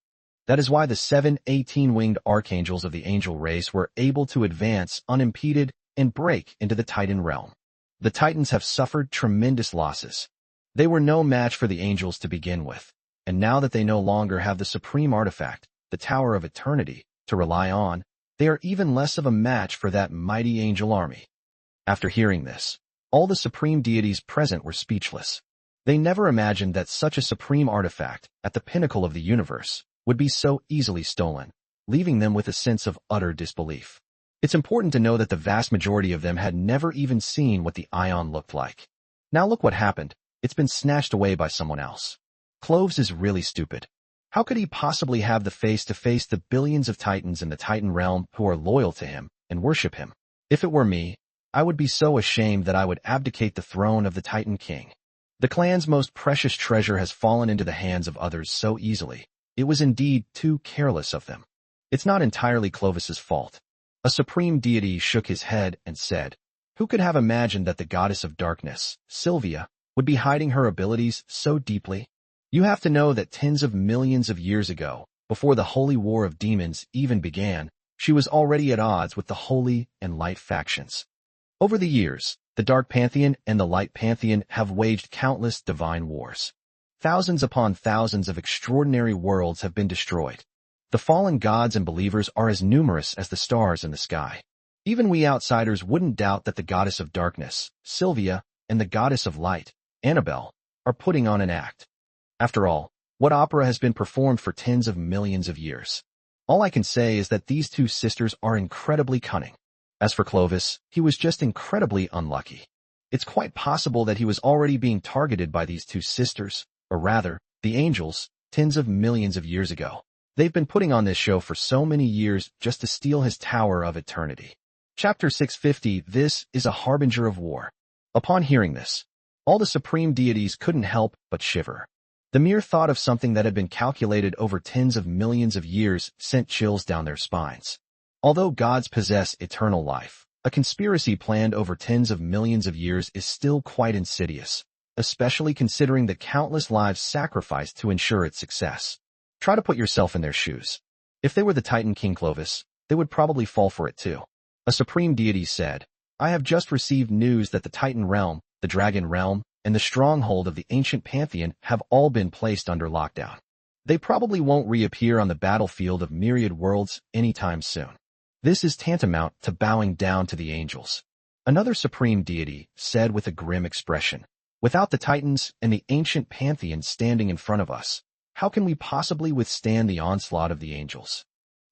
That is why the 7 18-winged archangels of the angel race were able to advance unimpeded and break into the Titan realm. The Titans have suffered tremendous losses. They were no match for the angels to begin with. and now that they no longer have the supreme artifact, the Tower of Eternity, to rely on, they are even less of a match for that mighty angel army. After hearing this, all the supreme deities present were speechless. They never imagined that such a supreme artifact, at the pinnacle of the universe, would be so easily stolen, leaving them with a sense of utter disbelief. It's important to know that the vast majority of them had never even seen what the ion looked like. Now look what happened. It's been snatched away by someone else. Clovis is really stupid. How could he possibly have the face to face the billions of titans in the Titan realm who are loyal to him and worship him? If it were me, I would be so ashamed that I would abdicate the throne of the Titan King. The clan's most precious treasure has fallen into the hands of others so easily. It was indeed too careless of them. It's not entirely Clovis's fault. A supreme deity shook his head and said, "Who could have imagined that the goddess of darkness, Sylvia, would be hiding her abilities so deeply? You have to know that tens of millions of years ago, before the holy war of demons even began, she was already at odds with the holy and light factions. Over the years, the Dark Pantheon and the Light Pantheon have waged countless divine wars. Thousands upon thousands of extraordinary worlds have been destroyed. The fallen gods and believers are as numerous as the stars in the sky. Even we outsiders wouldn't doubt that the goddess of darkness, Sylvia, and the goddess of light, Annabelle, are putting on an act. After all, what opera has been performed for tens of millions of years? All I can say is that these two sisters are incredibly cunning. As for Clovis, he was just incredibly unlucky. It's quite possible that he was already being targeted by these two sisters, or rather, the angels, tens of millions of years ago. They've been putting on this show for so many years just to steal his Tower of Eternity. Chapter 650. This is a harbinger of war. Upon hearing this, all the supreme deities couldn't help but shiver. The mere thought of something that had been calculated over tens of millions of years sent chills down their spines. Although gods possess eternal life, a conspiracy planned over tens of millions of years is still quite insidious, especially considering the countless lives sacrificed to ensure its success. Try to put yourself in their shoes. If they were the Titan King Clovis, they would probably fall for it too. A supreme deity said, "I have just received news that the Titan realm, the Dragon realm, and the stronghold of the ancient pantheon have all been placed under lockdown. They probably won't reappear on the battlefield of myriad worlds anytime soon. This is tantamount to bowing down to the angels." Another supreme deity said with a grim expression, "Without the Titans and the ancient pantheon standing in front of us, how can we possibly withstand the onslaught of the angels?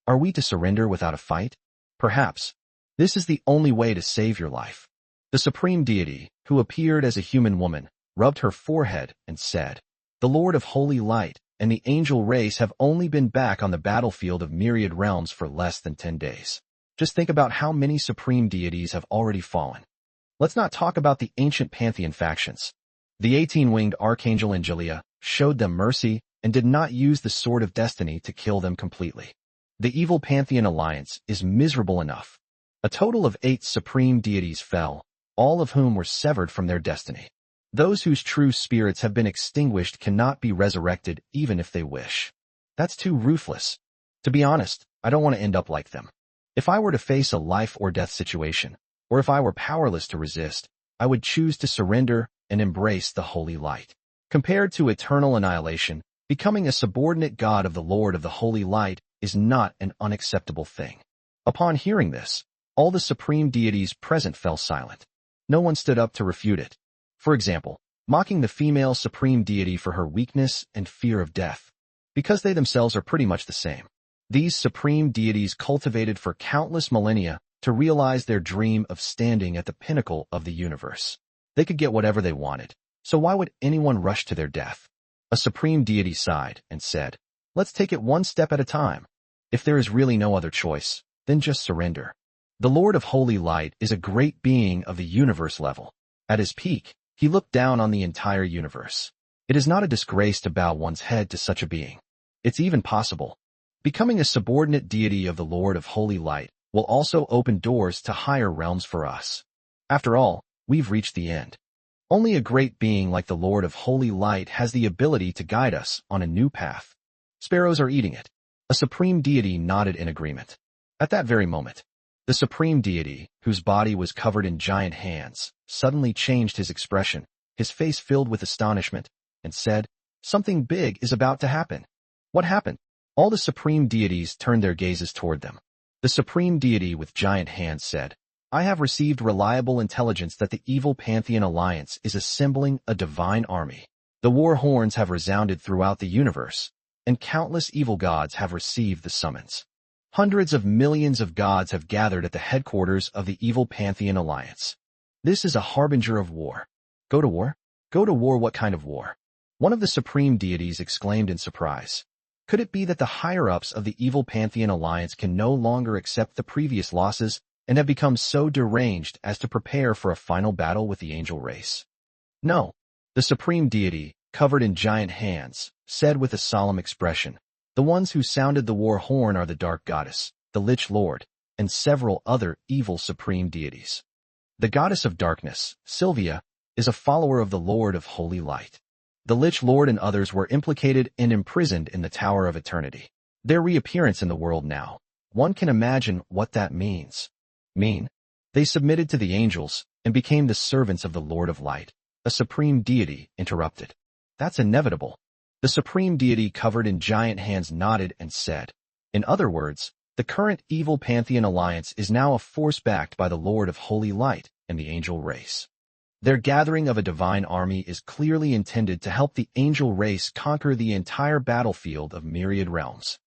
Are we to surrender without a fight? Perhaps. This is the only way to save your life." The supreme deity, who appeared as a human woman, rubbed her forehead and said, "The Lord of Holy Light and the angel race have only been back on the battlefield of myriad realms for less than 10 days. Just think about how many supreme deities have already fallen. Let's not talk about the ancient pantheon factions. The 18-winged archangel Angelia showed them mercy and did not use the sword of destiny to kill them completely. The evil pantheon alliance is miserable enough. A total of 8 supreme deities fell, all of whom were severed from their destiny. Those whose true spirits have been extinguished cannot be resurrected even if they wish. That's too ruthless. To be honest, I don't want to end up like them. If I were to face a life or death situation, or if I were powerless to resist, I would choose to surrender and embrace the holy light. Compared to eternal annihilation, becoming a subordinate god of the Lord of the Holy Light is not an unacceptable thing." Upon hearing this, all the supreme deities present fell silent. No one stood up to refute it. For example, mocking the female supreme deity for her weakness and fear of death, because they themselves are pretty much the same. These supreme deities cultivated for countless millennia to realize their dream of standing at the pinnacle of the universe. They could get whatever they wanted, so why would anyone rush to their death? A supreme deity sighed and said, "Let's take it one step at a time. If there is really no other choice, then just surrender." The Lord of Holy Light is a great being of the universe level. At his peak, he looked down on the entire universe. It is not a disgrace to bow one's head to such a being. It's even possible. Becoming a subordinate deity of the Lord of Holy Light will also open doors to higher realms for us. After all, we've reached the end. Only a great being like the Lord of Holy Light has the ability to guide us on a new path. Sparrows are eating it. A supreme deity nodded in agreement. At that very moment, the supreme deity, whose body was covered in giant hands, suddenly changed his expression, his face filled with astonishment, and said, Something big is about to happen. What happened? All the supreme deities turned their gazes toward them. The supreme deity with giant hands said, I have received reliable intelligence that the evil Pantheon Alliance is assembling a divine army. The war horns have resounded throughout the universe, and countless evil gods have received the summons. Hundreds of millions of gods have gathered at the headquarters of the evil Pantheon Alliance. This is a harbinger of war. Go to war? Go to war? What kind of war? One of the supreme deities exclaimed in surprise. Could it be that the higher-ups of the evil Pantheon Alliance can no longer accept the previous losses and have become so deranged as to prepare for a final battle with the angel race? No. The supreme deity, covered in giant hands, said with a solemn expression, the ones who sounded the war horn are the dark goddess, the lich lord, and several other evil supreme deities. The goddess of darkness, Sylvia, is a follower of the Lord of Holy Light. The lich lord and others were implicated and imprisoned in the Tower of Eternity. Their reappearance in the world now, one can imagine what that means. They submitted to the angels and became the servants of the Lord of Light. A supreme deity interrupted. That's inevitable. The supreme deity covered in giant hands nodded and said, in other words, the current evil Pantheon Alliance is now a force backed by the Lord of Holy Light and the angel race. Their gathering of a divine army is clearly intended to help the angel race conquer the entire battlefield of myriad realms.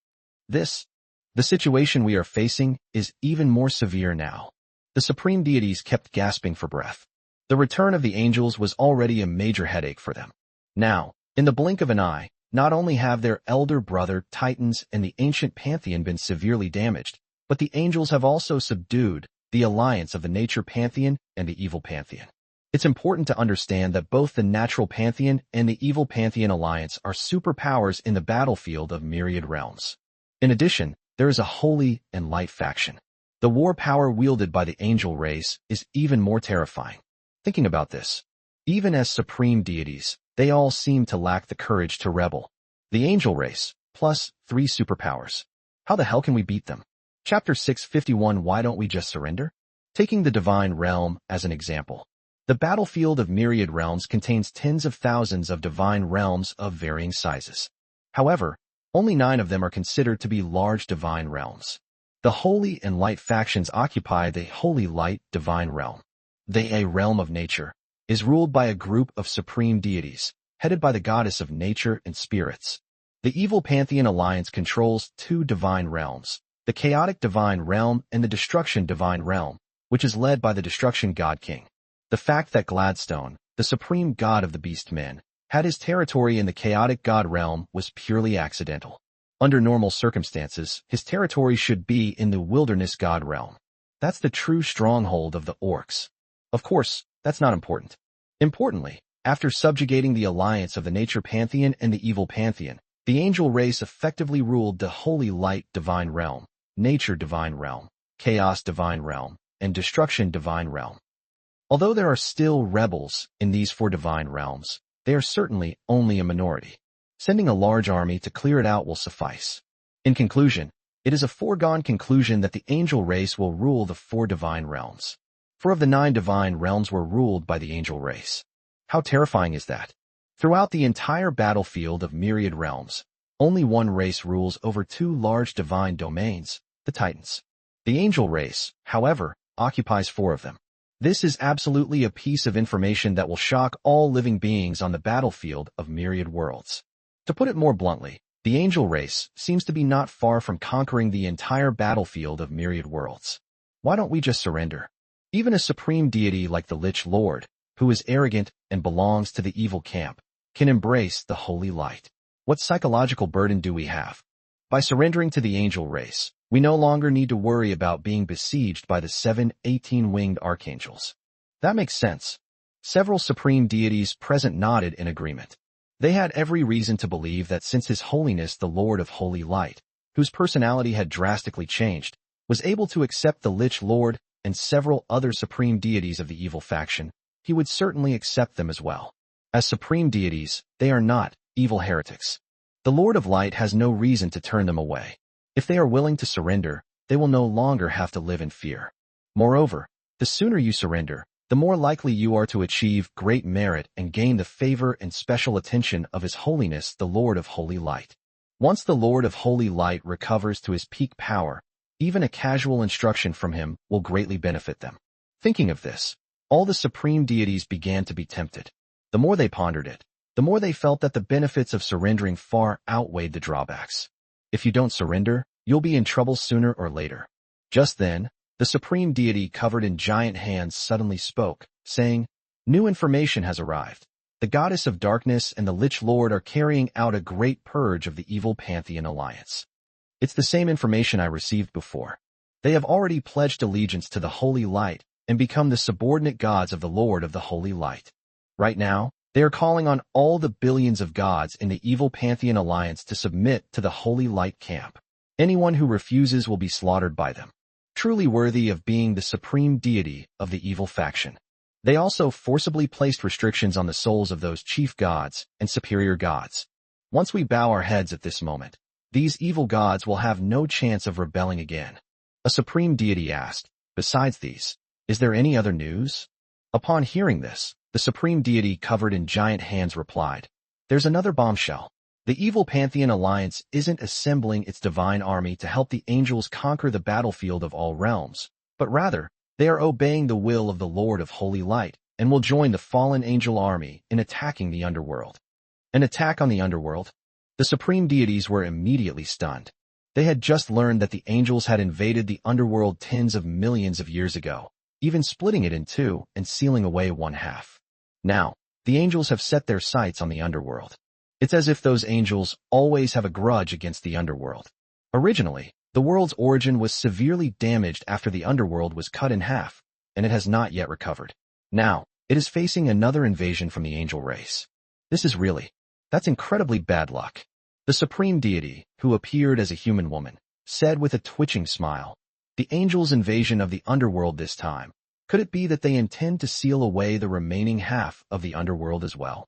The situation we are facing, is even more severe now. The supreme deities kept gasping for breath. The return of the angels was already a major headache for them. Now, in the blink of an eye, not only have their elder brother Titans and the ancient Pantheon been severely damaged, but the angels have also subdued the alliance of the nature Pantheon and the evil Pantheon. It's important to understand that both the natural Pantheon and the evil Pantheon Alliance are superpowers in the battlefield of myriad realms. In addition, there is a holy and light faction. The war power wielded by the angel race is even more terrifying. Thinking about this, even as supreme deities, they all seem to lack the courage to rebel. The angel race, plus 3 superpowers. How the hell can we beat them? Chapter 651. Why don't we just surrender? Taking the divine realm as an example. The battlefield of myriad realms contains tens of thousands of divine realms of varying sizes. However, only 9 of them are considered to be large divine realms. The holy and light factions occupy the holy light divine realm. A realm of nature, is ruled by a group of supreme deities, headed by the goddess of nature and spirits. The evil Pantheon Alliance controls 2 divine realms, the chaotic divine realm and the destruction divine realm, which is led by the destruction god king. The fact that Gladstone, the supreme god of the beast men, had his territory in the chaotic god realm was purely accidental. Under normal circumstances, his territory should be in the wilderness god realm. That's the true stronghold of the orcs. Of course, that's not important. Importantly, after subjugating the alliance of the nature Pantheon and the evil Pantheon, the angel race effectively ruled the holy light divine realm, nature divine realm, chaos divine realm, and destruction divine realm. Although there are still rebels in these 4 divine realms, they are certainly only a minority. Sending a large army to clear it out will suffice. In conclusion, it is a foregone conclusion that the angel race will rule the 4 divine realms. 4 of the 9 divine realms were ruled by the angel race. How terrifying is that? Throughout the entire battlefield of myriad realms, only one race rules over 2 large divine domains, the Titans. The angel race, however, occupies 4 of them. This is absolutely a piece of information that will shock all living beings on the battlefield of myriad worlds. To put it more bluntly, the angel race seems to be not far from conquering the entire battlefield of myriad worlds. Why don't we just surrender? Even a supreme deity like the Lich Lord, who is arrogant and belongs to the evil camp, can embrace the holy light. What psychological burden do we have? By surrendering to the angel race, we no longer need to worry about being besieged by the 7 18-winged archangels. That makes sense. Several supreme deities present nodded in agreement. They had every reason to believe that since His Holiness the Lord of Holy Light, whose personality had drastically changed, was able to accept the Lich Lord and several other supreme deities of the evil faction, he would certainly accept them as well. As supreme deities, they are not evil heretics. The Lord of Light has no reason to turn them away. If they are willing to surrender, they will no longer have to live in fear. Moreover, the sooner you surrender, the more likely you are to achieve great merit and gain the favor and special attention of His Holiness the Lord of Holy Light. Once the Lord of Holy Light recovers to his peak power, even a casual instruction from him will greatly benefit them. Thinking of this, all the supreme deities began to be tempted. The more they pondered it, the more they felt that the benefits of surrendering far outweighed the drawbacks. If you don't surrender, you'll be in trouble sooner or later. Just then, the supreme deity covered in giant hands suddenly spoke, saying, "New information has arrived. The goddess of darkness and the Lich Lord are carrying out a great purge of the evil Pantheon alliance. It's the same information I received before. They have already pledged allegiance to the Holy Light and become the subordinate gods of the Lord of the Holy Light. Right now, they are calling on all the billions of gods in the evil Pantheon alliance to submit to the Holy Light camp. Anyone who refuses will be slaughtered by them. Truly worthy of being the supreme deity of the evil faction." They also forcibly placed restrictions on the souls of those chief gods and superior gods. Once we bow our heads at this moment, these evil gods will have no chance of rebelling again. A supreme deity asked, "Besides these, is there any other news?" Upon hearing this, the supreme deity covered in giant hands replied, "There's another bombshell. The evil Pantheon alliance isn't assembling its divine army to help the angels conquer the battlefield of all realms, but rather, they are obeying the will of the Lord of Holy Light and will join the fallen angel army in attacking the underworld." An attack on the underworld? The supreme deities were immediately stunned. They had just learned that the angels had invaded the underworld tens of millions of years ago, even splitting it in two and sealing away one half. Now, the angels have set their sights on the underworld. It's as if those angels always have a grudge against the underworld. Originally, the world's origin was severely damaged after the underworld was cut in half, and it has not yet recovered. Now, it is facing another invasion from the angel race. That's incredibly bad luck. The supreme deity, who appeared as a human woman, said with a twitching smile, "The angels' invasion of the underworld this time. Could it be that they intend to seal away the remaining half of the underworld as well?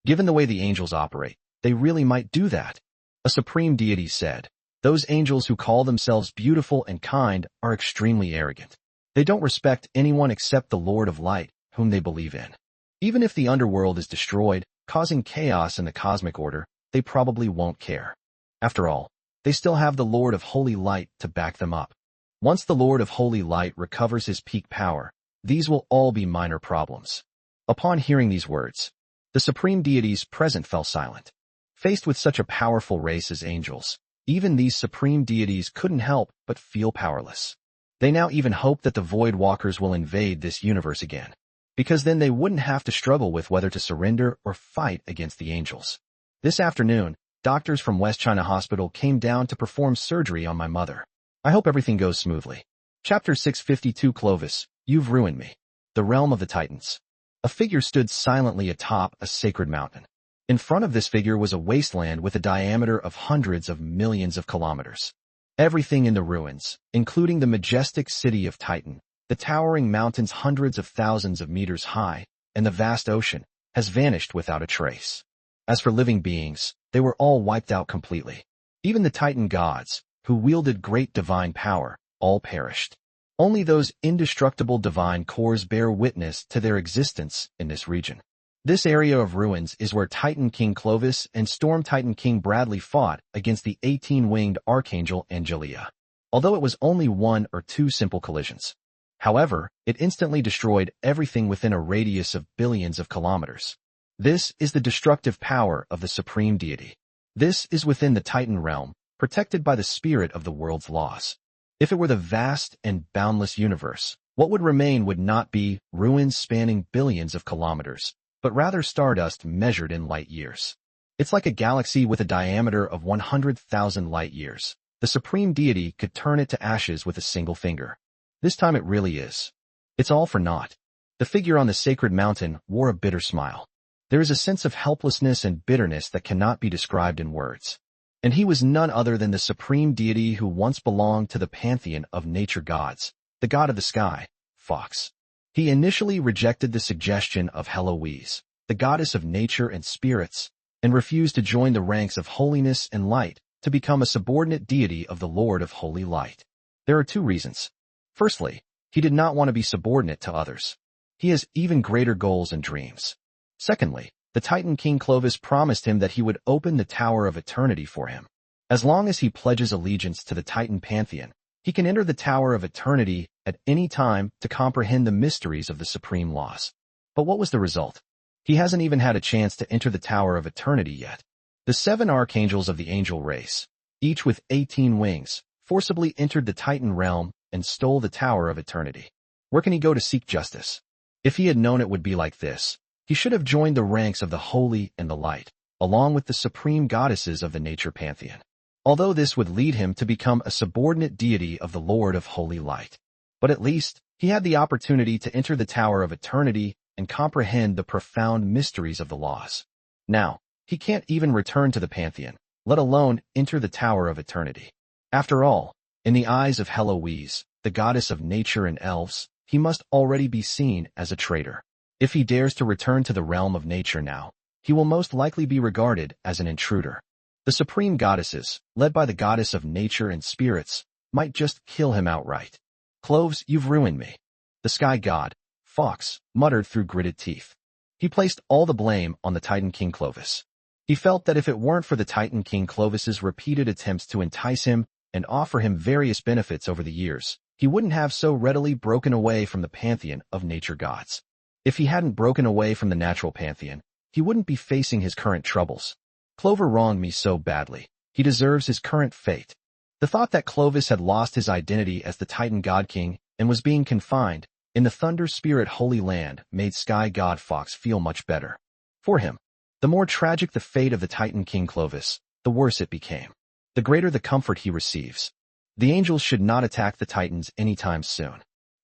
Given the way the angels operate, they really might do that." A supreme deity said, "Those angels who call themselves beautiful and kind are extremely arrogant. They don't respect anyone except the Lord of Light, whom they believe in. Even if the underworld is destroyed, causing chaos in the cosmic order, they probably won't care. After all, they still have the Lord of Holy Light to back them up. Once the Lord of Holy Light recovers his peak power, these will all be minor problems." Upon hearing these words, the supreme deities present fell silent. Faced with such a powerful race as angels, even these supreme deities couldn't help but feel powerless. They now even hope that the Void Walkers will invade this universe again, because then they wouldn't have to struggle with whether to surrender or fight against the angels. This afternoon, doctors from West China Hospital came down to perform surgery on my mother. I hope everything goes smoothly. Chapter 652 Clovis, you've ruined me. The realm of the Titans. A figure stood silently atop a sacred mountain. In front of this figure was a wasteland with a diameter of hundreds of millions of kilometers. Everything in the ruins, including the majestic city of Titan, the towering mountains hundreds of thousands of meters high, and the vast ocean, has vanished without a trace. As for living beings, they were all wiped out completely. Even the Titan gods, who wielded great divine power, all perished. Only those indestructible divine cores bear witness to their existence in this region. This area of ruins is where Titan King Clovis and Storm Titan King Bradley fought against the 18-winged archangel Angelia, although it was only one or two simple collisions. However, it instantly destroyed everything within a radius of billions of kilometers. This is the destructive power of the supreme deity. This is within the Titan realm, protected by the spirit of the world's laws. If it were the vast and boundless universe, what would remain would not be ruins spanning billions of kilometers, but rather stardust measured in light years. It's like a galaxy with a diameter of 100,000 light years. The supreme deity could turn it to ashes with a single finger. This time it really is. It's all for naught. The figure on the sacred mountain wore a bitter smile. There is a sense of helplessness and bitterness that cannot be described in words. And he was none other than the supreme deity who once belonged to the pantheon of nature gods, the god of the sky, Fox. He initially rejected the suggestion of Heloise, the goddess of nature and spirits, and refused to join the ranks of holiness and light to become a subordinate deity of the Lord of Holy Light. There are two reasons. Firstly, he did not want to be subordinate to others. He has even greater goals and dreams. Secondly, the Titan King Clovis promised him that he would open the Tower of Eternity for him. As long as he pledges allegiance to the Titan Pantheon, he can enter the Tower of Eternity at any time to comprehend the mysteries of the supreme laws. But what was the result? He hasn't even had a chance to enter the Tower of Eternity yet. The 7 archangels of the angel race, each with 18 wings, forcibly entered the Titan realm and stole the Tower of Eternity. Where can he go to seek justice? If he had known it would be like this, he should have joined the ranks of the holy and the light, along with the supreme goddesses of the nature pantheon. Although this would lead him to become a subordinate deity of the Lord of Holy Light. But at least, he had the opportunity to enter the Tower of Eternity and comprehend the profound mysteries of the laws. Now, he can't even return to the pantheon, let alone enter the Tower of Eternity. After all, in the eyes of Heloise, the goddess of nature and elves, he must already be seen as a traitor. If he dares to return to the realm of nature now, he will most likely be regarded as an intruder. The supreme goddesses, led by the goddess of nature and spirits, might just kill him outright. Clovis, you've ruined me. The sky god, Fox, muttered through gritted teeth. He placed all the blame on the Titan King Clovis. He felt that if it weren't for the Titan King Clovis's repeated attempts to entice him and offer him various benefits over the years, he wouldn't have so readily broken away from the pantheon of nature gods. If he hadn't broken away from the natural pantheon, he wouldn't be facing his current troubles. Clover wronged me so badly. He deserves his current fate. The thought that Clovis had lost his identity as the Titan God King and was being confined in the Thunder Spirit Holy Land made Sky God Fox feel much better. For him, the more tragic the fate of the Titan King Clovis, the worse it became. The greater the comfort he receives. The angels should not attack the Titans anytime soon.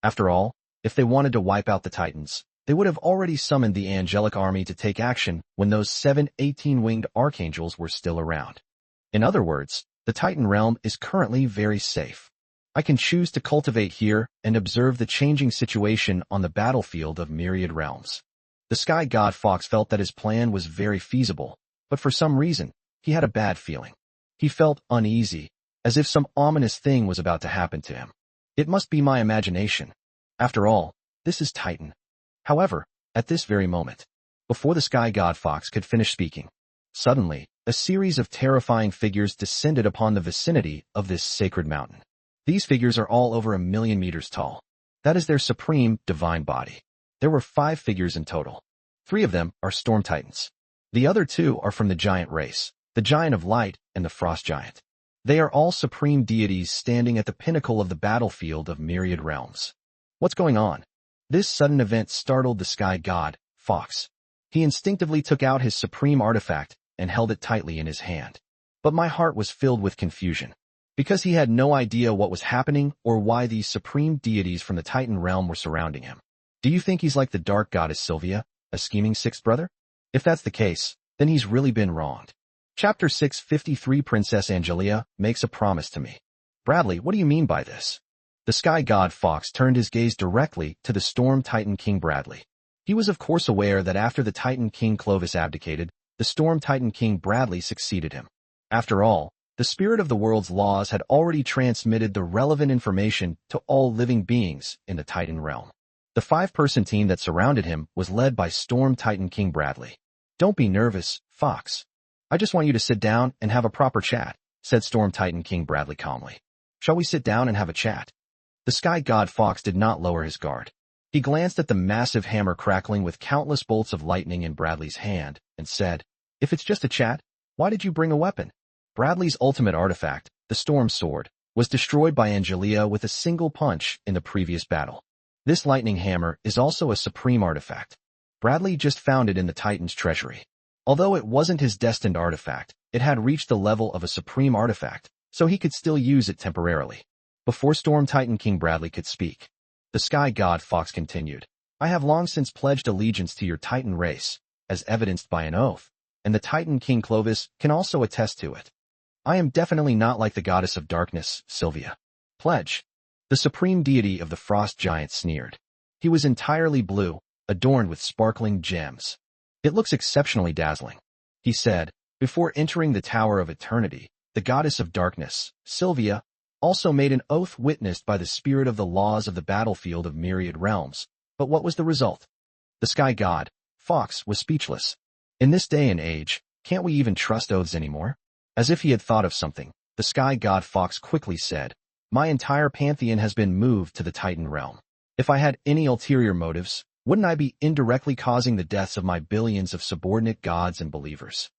After all, if they wanted to wipe out the Titans, they would have already summoned the angelic army to take action when those 7 18-winged archangels were still around. In other words, the Titan realm is currently very safe. I can choose to cultivate here and observe the changing situation on the battlefield of myriad realms. The sky god Fox felt that his plan was very feasible, but for some reason, he had a bad feeling. He felt uneasy, as if some ominous thing was about to happen to him. It must be my imagination. After all, this is Titan. However, at this very moment, before the sky god Fox could finish speaking, suddenly, a series of terrifying figures descended upon the vicinity of this sacred mountain. These figures are all over 1,000,000 meters tall. That is their supreme, divine body. There were 5 figures in total. 3 of them are storm titans. The other 2 are from the giant race, the giant of light and the frost giant. They are all supreme deities standing at the pinnacle of the battlefield of myriad realms. What's going on? This sudden event startled the sky god, Fox. He instinctively took out his supreme artifact and held it tightly in his hand. But my heart was filled with confusion, because he had no idea what was happening or why these supreme deities from the Titan realm were surrounding him. Do you think he's like the dark goddess Sylvia, a scheming sixth brother? If that's the case, then he's really been wronged. Chapter 653 Princess Angelia makes a promise to me. Bradley, what do you mean by this? The sky god Fox turned his gaze directly to the Storm Titan King Bradley. He was of course aware that after the Titan King Clovis abdicated, the Storm Titan King Bradley succeeded him. After all, the spirit of the world's laws had already transmitted the relevant information to all living beings in the Titan realm. The 5-person team that surrounded him was led by Storm Titan King Bradley. Don't be nervous, Fox. I just want you to sit down and have a proper chat, said Storm Titan King Bradley calmly. Shall we sit down and have a chat? The sky god Fox did not lower his guard. He glanced at the massive hammer crackling with countless bolts of lightning in Bradley's hand and said, "If it's just a chat, why did you bring a weapon?" Bradley's ultimate artifact, the Storm Sword, was destroyed by Angelia with a single punch in the previous battle. This lightning hammer is also a supreme artifact. Bradley just found it in the Titan's treasury. Although it wasn't his destined artifact, it had reached the level of a supreme artifact, so he could still use it temporarily. Before Storm Titan King Bradley could speak, the sky god Fox continued, "I have long since pledged allegiance to your Titan race, as evidenced by an oath, and the Titan King Clovis can also attest to it. I am definitely not like the goddess of darkness, Sylvia." Pledge. The supreme deity of the frost giant sneered. He was entirely blue, adorned with sparkling gems. "It looks exceptionally dazzling," he said. Before entering the Tower of Eternity, the goddess of darkness, Sylvia, also made an oath witnessed by the spirit of the laws of the battlefield of myriad realms, But what was the result? The sky god, Fox, was speechless. In this day and age, can't we even trust oaths anymore? As if he had thought of something, the sky god Fox quickly said, "My entire pantheon has been moved to the Titan realm. If I had any ulterior motives, wouldn't I be indirectly causing the deaths of my billions of subordinate gods and believers?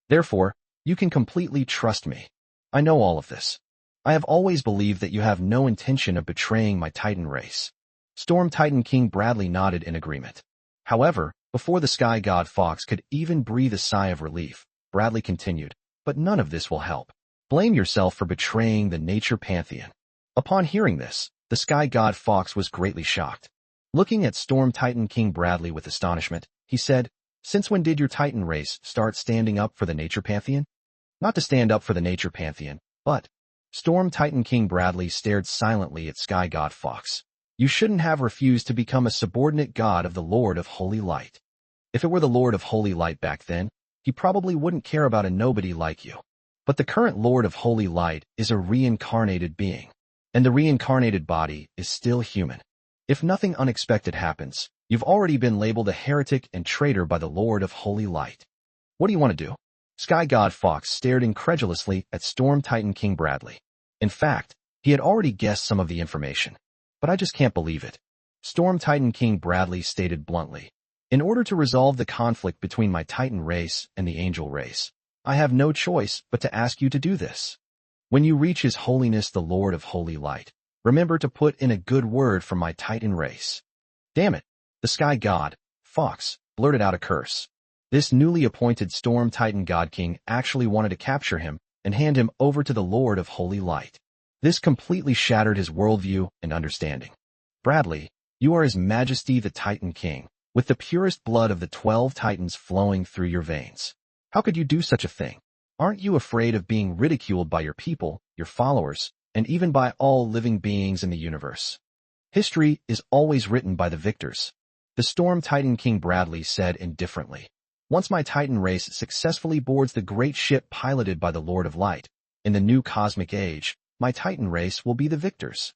Therefore, you can completely trust me. I know all of this. I have always believed that you have no intention of betraying my Titan race." Storm Titan King Bradley nodded in agreement. However, before the sky god Fox could even breathe a sigh of relief, Bradley continued, "But none of this will help. Blame yourself for betraying the nature pantheon." Upon hearing this, the sky god Fox was greatly shocked. Looking at Storm Titan King Bradley with astonishment, he said, "Since when did your Titan race start standing up for the nature pantheon?" "Not to stand up for the nature pantheon, but..." Storm Titan King Bradley stared silently at sky god Fox. "You shouldn't have refused to become a subordinate god of the Lord of Holy Light. If it were the Lord of Holy Light back then, he probably wouldn't care about a nobody like you. But the current Lord of Holy Light is a reincarnated being, and the reincarnated body is still human. If nothing unexpected happens, you've already been labeled a heretic and traitor by the Lord of Holy Light. What do you want to do?" Sky God Fox stared incredulously at Storm Titan King Bradley. In fact, he had already guessed some of the information. "But I just can't believe it," Storm Titan King Bradley stated bluntly. "In order to resolve the conflict between my Titan race and the Angel race, I have no choice but to ask you to do this. When you reach His Holiness the Lord of Holy Light, remember to put in a good word for my Titan race." "Damn it," the Sky God, Fox, blurted out a curse. This newly appointed Storm Titan God King actually wanted to capture him and hand him over to the Lord of Holy Light. This completely shattered his worldview and understanding. "Bradley, you are His Majesty the Titan King, with the purest blood of the 12 Titans flowing through your veins. How could you do such a thing? Aren't you afraid of being ridiculed by your people, your followers, and even by all living beings in the universe? History is always written by the victors," the Storm Titan King Bradley said indifferently. "Once my Titan race successfully boards the great ship piloted by the Lord of Light, in the new cosmic age, my Titan race will be the victors."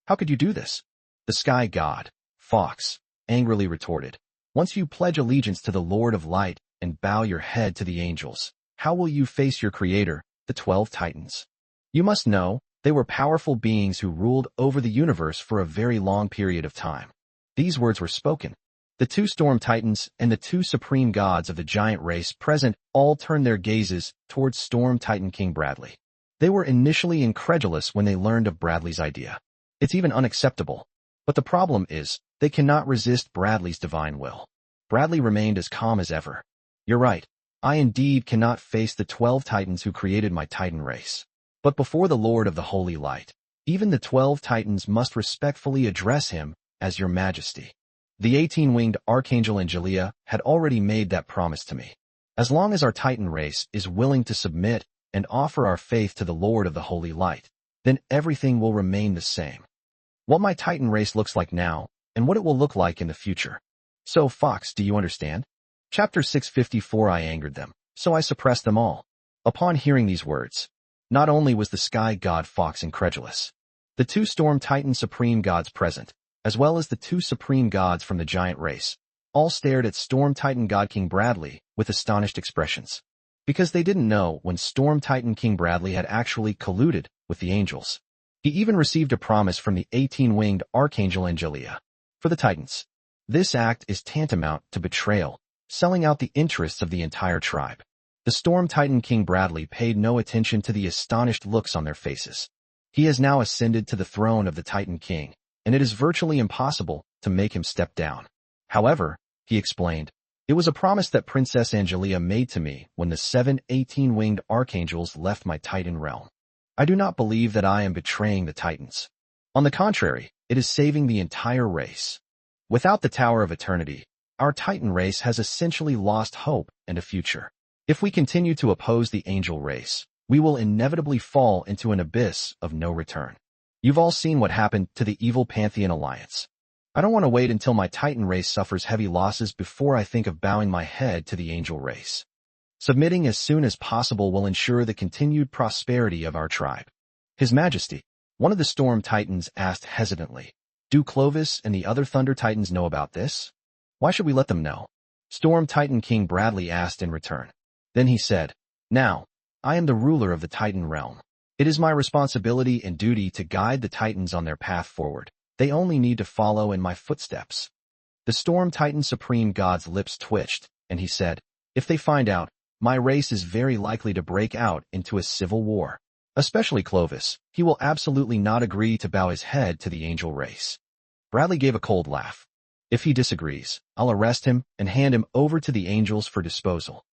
"How could you do this?" the Sky God, Fox, angrily retorted. "Once you pledge allegiance to the Lord of Light and bow your head to the angels, how will you face your creator, the 12 Titans? You must know, they were powerful beings who ruled over the universe for a very long period of time." These words were spoken. The 2 Storm Titans and the 2 supreme gods of the giant race present all turned their gazes towards Storm Titan King Bradley. They were initially incredulous when they learned of Bradley's idea. It's even unacceptable. But the problem is, they cannot resist Bradley's divine will. Bradley remained as calm as ever. "You're right. I indeed cannot face the 12 Titans who created my Titan race. But before the Lord of the Holy Light, even the 12 Titans must respectfully address him as Your Majesty. The 18-winged archangel Angelia had already made that promise to me. As long as our Titan race is willing to submit and offer our faith to the Lord of the Holy Light, then everything will remain the same. What my Titan race looks like now, and what it will look like in the future. So, Fox, do you understand?" Chapter 654. I angered them, so I suppressed them all. Upon hearing these words, not only was the Sky God Fox incredulous, the 2 Storm Titan Supreme Gods present, as well as the 2 Supreme Gods from the giant race, all stared at Storm Titan God King Bradley with astonished expressions. Because they didn't know when Storm Titan King Bradley had actually colluded with the angels. He even received a promise from the 18-winged archangel Angelia. For the Titans, this act is tantamount to betrayal, selling out the interests of the entire tribe. The Storm Titan King Bradley paid no attention to the astonished looks on their faces. He has now ascended to the throne of the Titan King, and it is virtually impossible to make him step down. However, he explained, it was a promise that Princess Angelia made to me when the 7 18-winged archangels left my Titan realm. I do not believe that I am betraying the Titans. On the contrary, it is saving the entire race. Without the Tower of Eternity, our Titan race has essentially lost hope and a future. If we continue to oppose the angel race, we will inevitably fall into an abyss of no return. You've all seen what happened to the evil Pantheon Alliance. I don't want to wait until my Titan race suffers heavy losses before I think of bowing my head to the angel race. Submitting as soon as possible will ensure the continued prosperity of our tribe." His Majesty, one of the Storm Titans asked hesitantly, Do Clovis and the other Thunder Titans know about this? Why should we let them know? Storm Titan King Bradley asked in return. Then he said, Now, I am the ruler of the Titan realm. It is my responsibility and duty to guide the Titans on their path forward. They only need to follow in my footsteps. The Storm Titan Supreme God's lips twitched, and he said, If they find out, my race is very likely to break out into a civil war. Especially Clovis. He will absolutely not agree to bow his head to the angel race. Bradley gave a cold laugh. If he disagrees, I'll arrest him and hand him over to the angels for disposal.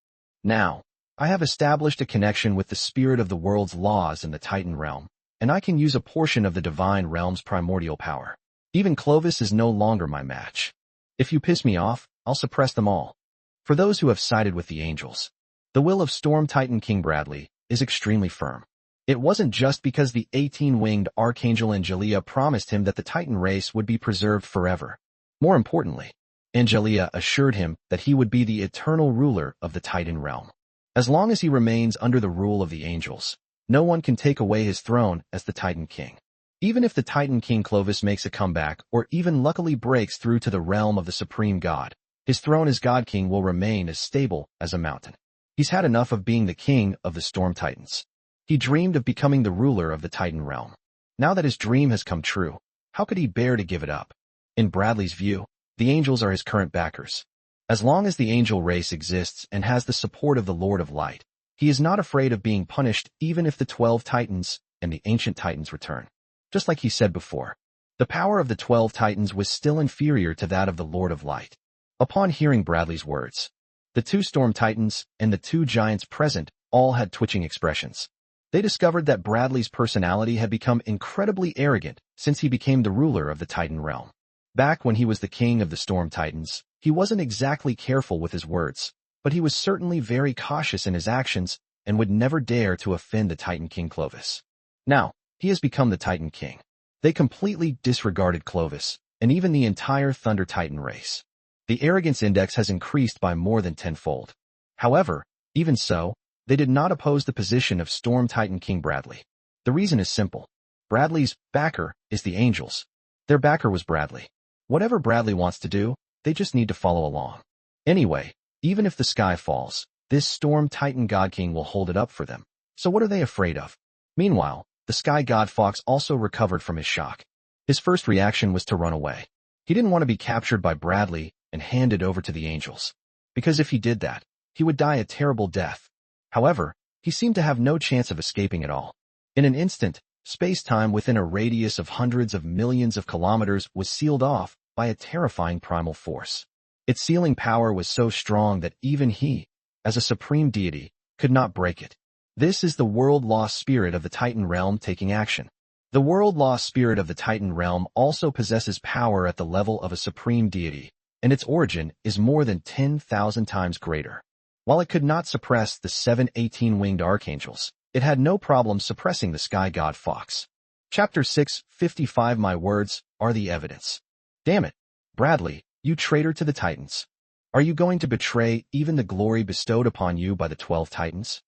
Now, I have established a connection with the spirit of the world's laws in the Titan realm, and I can use a portion of the divine realm's primordial power. Even Clovis is no longer my match. If you piss me off, I'll suppress them all. For those who have sided with the angels, the will of Storm Titan King Bradley is extremely firm. It wasn't just because the 18-winged archangel Angelia promised him that the Titan race would be preserved forever. More importantly, Angelia assured him that he would be the eternal ruler of the Titan realm. As long as he remains under the rule of the angels, no one can take away his throne as the Titan King. Even if the Titan King Clovis makes a comeback or even luckily breaks through to the realm of the Supreme God, his throne as God King will remain as stable as a mountain. He's had enough of being the king of the Storm Titans. He dreamed of becoming the ruler of the Titan realm. Now that his dream has come true, how could he bear to give it up? In Bradley's view, the angels are his current backers. As long as the angel race exists and has the support of the Lord of Light, he is not afraid of being punished even if the 12 Titans and the ancient Titans return. Just like he said before, the power of the 12 Titans was still inferior to that of the Lord of Light. Upon hearing Bradley's words, the 2 Storm Titans and the 2 giants present all had twitching expressions. They discovered that Bradley's personality had become incredibly arrogant since he became the ruler of the Titan realm. Back when he was the king of the Storm Titans, he wasn't exactly careful with his words, but he was certainly very cautious in his actions and would never dare to offend the Titan King Clovis. Now, he has become the Titan King. They completely disregarded Clovis and even the entire Thunder Titan race. The arrogance index has increased by more than tenfold. However, even so, they did not oppose the position of Storm Titan King Bradley. The reason is simple. Bradley's backer is the angels. Their backer was Bradley. Whatever Bradley wants to do, they just need to follow along. Anyway, even if the sky falls, this Storm Titan God King will hold it up for them. So what are they afraid of? Meanwhile, the Sky God Fox also recovered from his shock. His first reaction was to run away. He didn't want to be captured by Bradley and handed over to the angels, because if he did that, he would die a terrible death. However, he seemed to have no chance of escaping at all. In an instant, space-time within a radius of hundreds of millions of kilometers was sealed off by a terrifying primal force. Its sealing power was so strong that even he, as a supreme deity, could not break it. This is the world-lost spirit of the Titan realm taking action. The world-lost spirit of the Titan realm also possesses power at the level of a supreme deity, and its origin is more than 10,000 times greater. While it could not suppress the 7 18-winged archangels, it had no problem suppressing the Sky God Fox. Chapter 6:55 My words are the evidence. Damn it, Bradley, you traitor to the Titans. Are you going to betray even the glory bestowed upon you by the 12 Titans?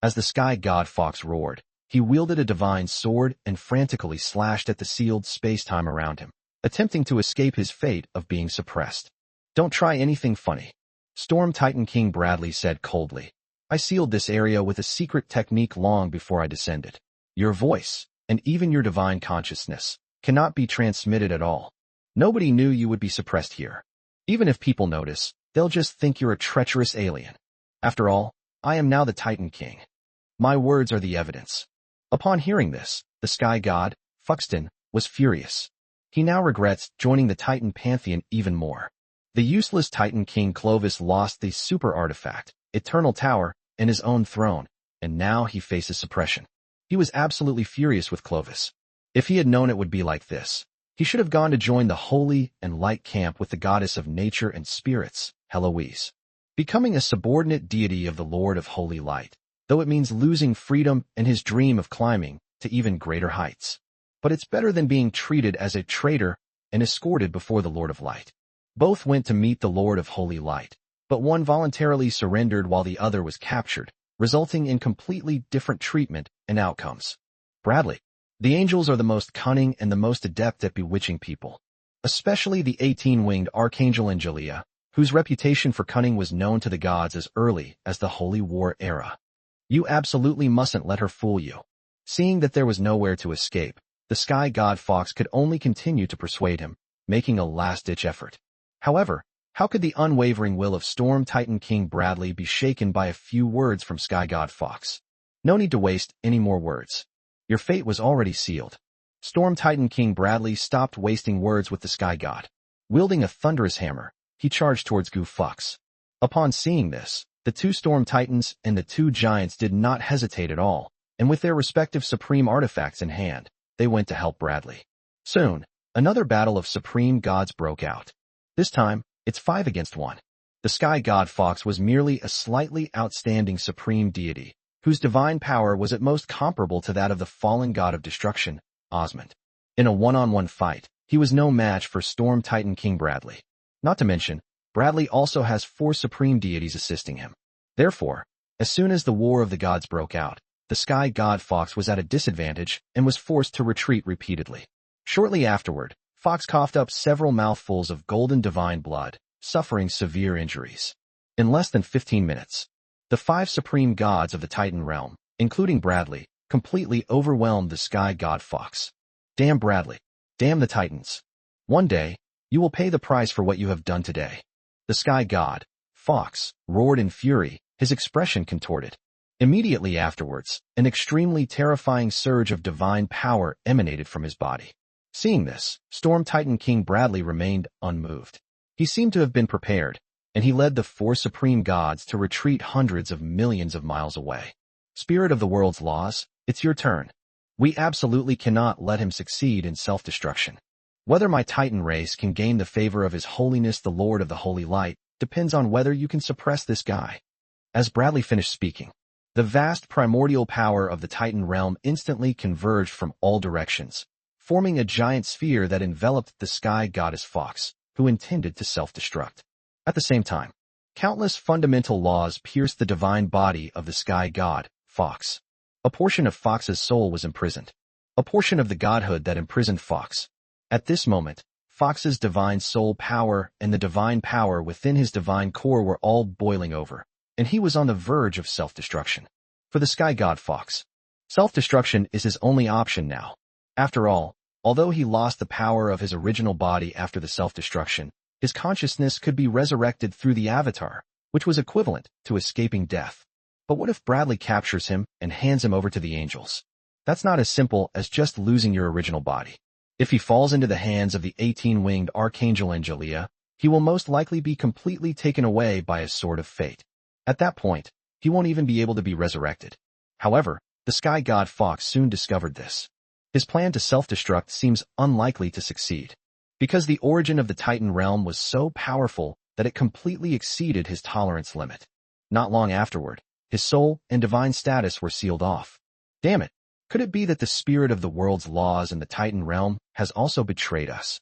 As the Sky God Fox roared, he wielded a divine sword and frantically slashed at the sealed space-time around him, attempting to escape his fate of being suppressed. Don't try anything funny. Storm Titan King Bradley said coldly. I sealed this area with a secret technique long before I descended. Your voice, and even your divine consciousness, cannot be transmitted at all. Nobody knew you would be suppressed here. Even if people notice, they'll just think you're a treacherous alien. After all, I am now the Titan King. My words are the evidence. Upon hearing this, the Sky God, Fuxton, was furious. He now regrets joining the Titan Pantheon even more. The useless Titan King Clovis lost the super artifact, Eternal Tower, and his own throne, and now he faces suppression. He was absolutely furious with Clovis. If he had known it would be like this, he should have gone to join the holy and light camp with the goddess of nature and spirits, Heloise. Becoming a subordinate deity of the Lord of Holy Light, though it means losing freedom and his dream of climbing to even greater heights. But it's better than being treated as a traitor and escorted before the Lord of Light. Both went to meet the Lord of Holy Light, but one voluntarily surrendered while the other was captured, resulting in completely different treatment and outcomes. Bradley. The angels are the most cunning and the most adept at bewitching people. especially the 18-winged archangel Angelia, whose reputation for cunning was known to the gods as early as the Holy War era. You absolutely mustn't let her fool you. Seeing that there was nowhere to escape, the sky god Fox could only continue to persuade him, making a last-ditch effort. However, how could the unwavering will of Storm Titan King Bradley be shaken by a few words from sky god Fox? No need to waste any more words. Your fate was already sealed. Storm Titan King Bradley stopped wasting words with the sky god. Wielding a thunderous hammer, he charged towards Gu Fox. Upon seeing this, the two Storm Titans and the two giants did not hesitate at all, and with their respective supreme artifacts in hand, they went to help Bradley. Soon, another battle of supreme gods broke out. This time, it's 5 against 1. The sky god Fox was merely a slightly outstanding supreme deity, whose divine power was at most comparable to that of the fallen god of destruction, Osmond. In a one-on-one fight, he was no match for Storm Titan King Bradley. Not to mention, Bradley also has 4 supreme deities assisting him. Therefore, as soon as the War of the Gods broke out, the sky god Fox was at a disadvantage and was forced to retreat repeatedly. Shortly afterward, Fox coughed up several mouthfuls of golden divine blood, suffering severe injuries. In less than 15 minutes, the 5 supreme gods of the Titan realm, including Bradley, completely overwhelmed the sky god Fox. Damn Bradley. Damn the Titans. One day, you will pay the price for what you have done today. The sky god, Fox, roared in fury, his expression contorted. Immediately afterwards, an extremely terrifying surge of divine power emanated from his body. Seeing this, Storm Titan King Bradley remained unmoved. He seemed to have been prepared, and he led the 4 supreme gods to retreat hundreds of millions of miles away. Spirit of the world's laws, it's your turn. We absolutely cannot let him succeed in self-destruction. Whether my Titan race can gain the favor of His Holiness the Lord of the Holy Light depends on whether you can suppress this guy. As Bradley finished speaking, the vast primordial power of the Titan realm instantly converged from all directions, forming a giant sphere that enveloped the sky goddess Fox, who intended to self-destruct. At the same time, countless fundamental laws pierced the divine body of the sky god, Fox. A portion of Fox's soul was imprisoned. A portion of the godhood that imprisoned Fox. At this moment, Fox's divine soul power and the divine power within his divine core were all boiling over, and he was on the verge of self-destruction. For the sky god Fox, self-destruction is his only option now. After all, although he lost the power of his original body after the self-destruction, his consciousness could be resurrected through the avatar, which was equivalent to escaping death. But what if Bradley captures him and hands him over to the angels? That's not as simple as just losing your original body. If he falls into the hands of the 18-winged archangel Angelia, he will most likely be completely taken away by a sword of fate. At that point, he won't even be able to be resurrected. However, the sky god Fox soon discovered this. His plan to self-destruct seems unlikely to succeed, because the origin of the Titan realm was so powerful that it completely exceeded his tolerance limit. Not long afterward, his soul and divine status were sealed off. Damn it! Could it be that the spirit of the world's laws in the Titan realm has also betrayed us?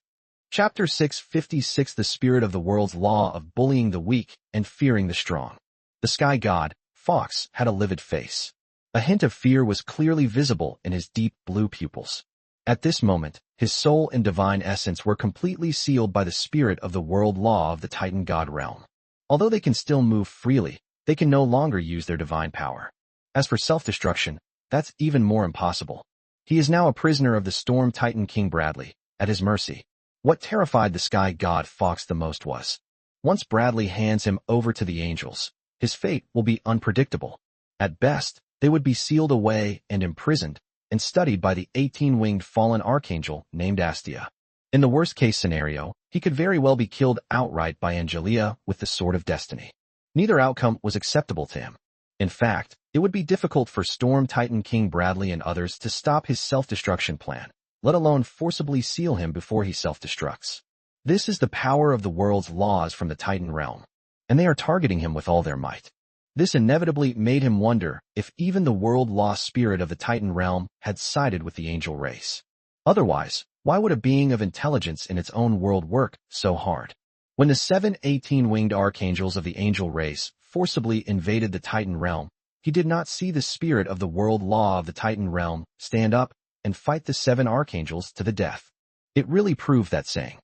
Chapter 656 The spirit of the world's law of bullying the weak and fearing the strong. The sky god, Fox, had a livid face. A hint of fear was clearly visible in his deep blue pupils. At this moment, his soul and divine essence were completely sealed by the spirit of the world law of the Titan god realm. Although they can still move freely, they can no longer use their divine power. As for self-destruction, that's even more impossible. He is now a prisoner of the Storm Titan King Bradley, at his mercy. What terrified the sky god Fox the most was, once Bradley hands him over to the angels, his fate will be unpredictable. At best, they would be sealed away and imprisoned, and studied by the 18-winged fallen archangel named Astia. In the worst-case scenario, he could very well be killed outright by Angelia with the Sword of Destiny. Neither outcome was acceptable to him. In fact, it would be difficult for Storm Titan King Bradley and others to stop his self-destruction plan, let alone forcibly seal him before he self-destructs. This is the power of the world's laws from the Titan realm, and they are targeting him with all their might. This inevitably made him wonder if even the world-law spirit of the Titan realm had sided with the angel race. Otherwise, why would a being of intelligence in its own world work so hard? When the 7 18-winged archangels of the angel race forcibly invaded the Titan realm, he did not see the spirit of the world law of the Titan realm stand up and fight the 7 archangels to the death. It really proved that saying,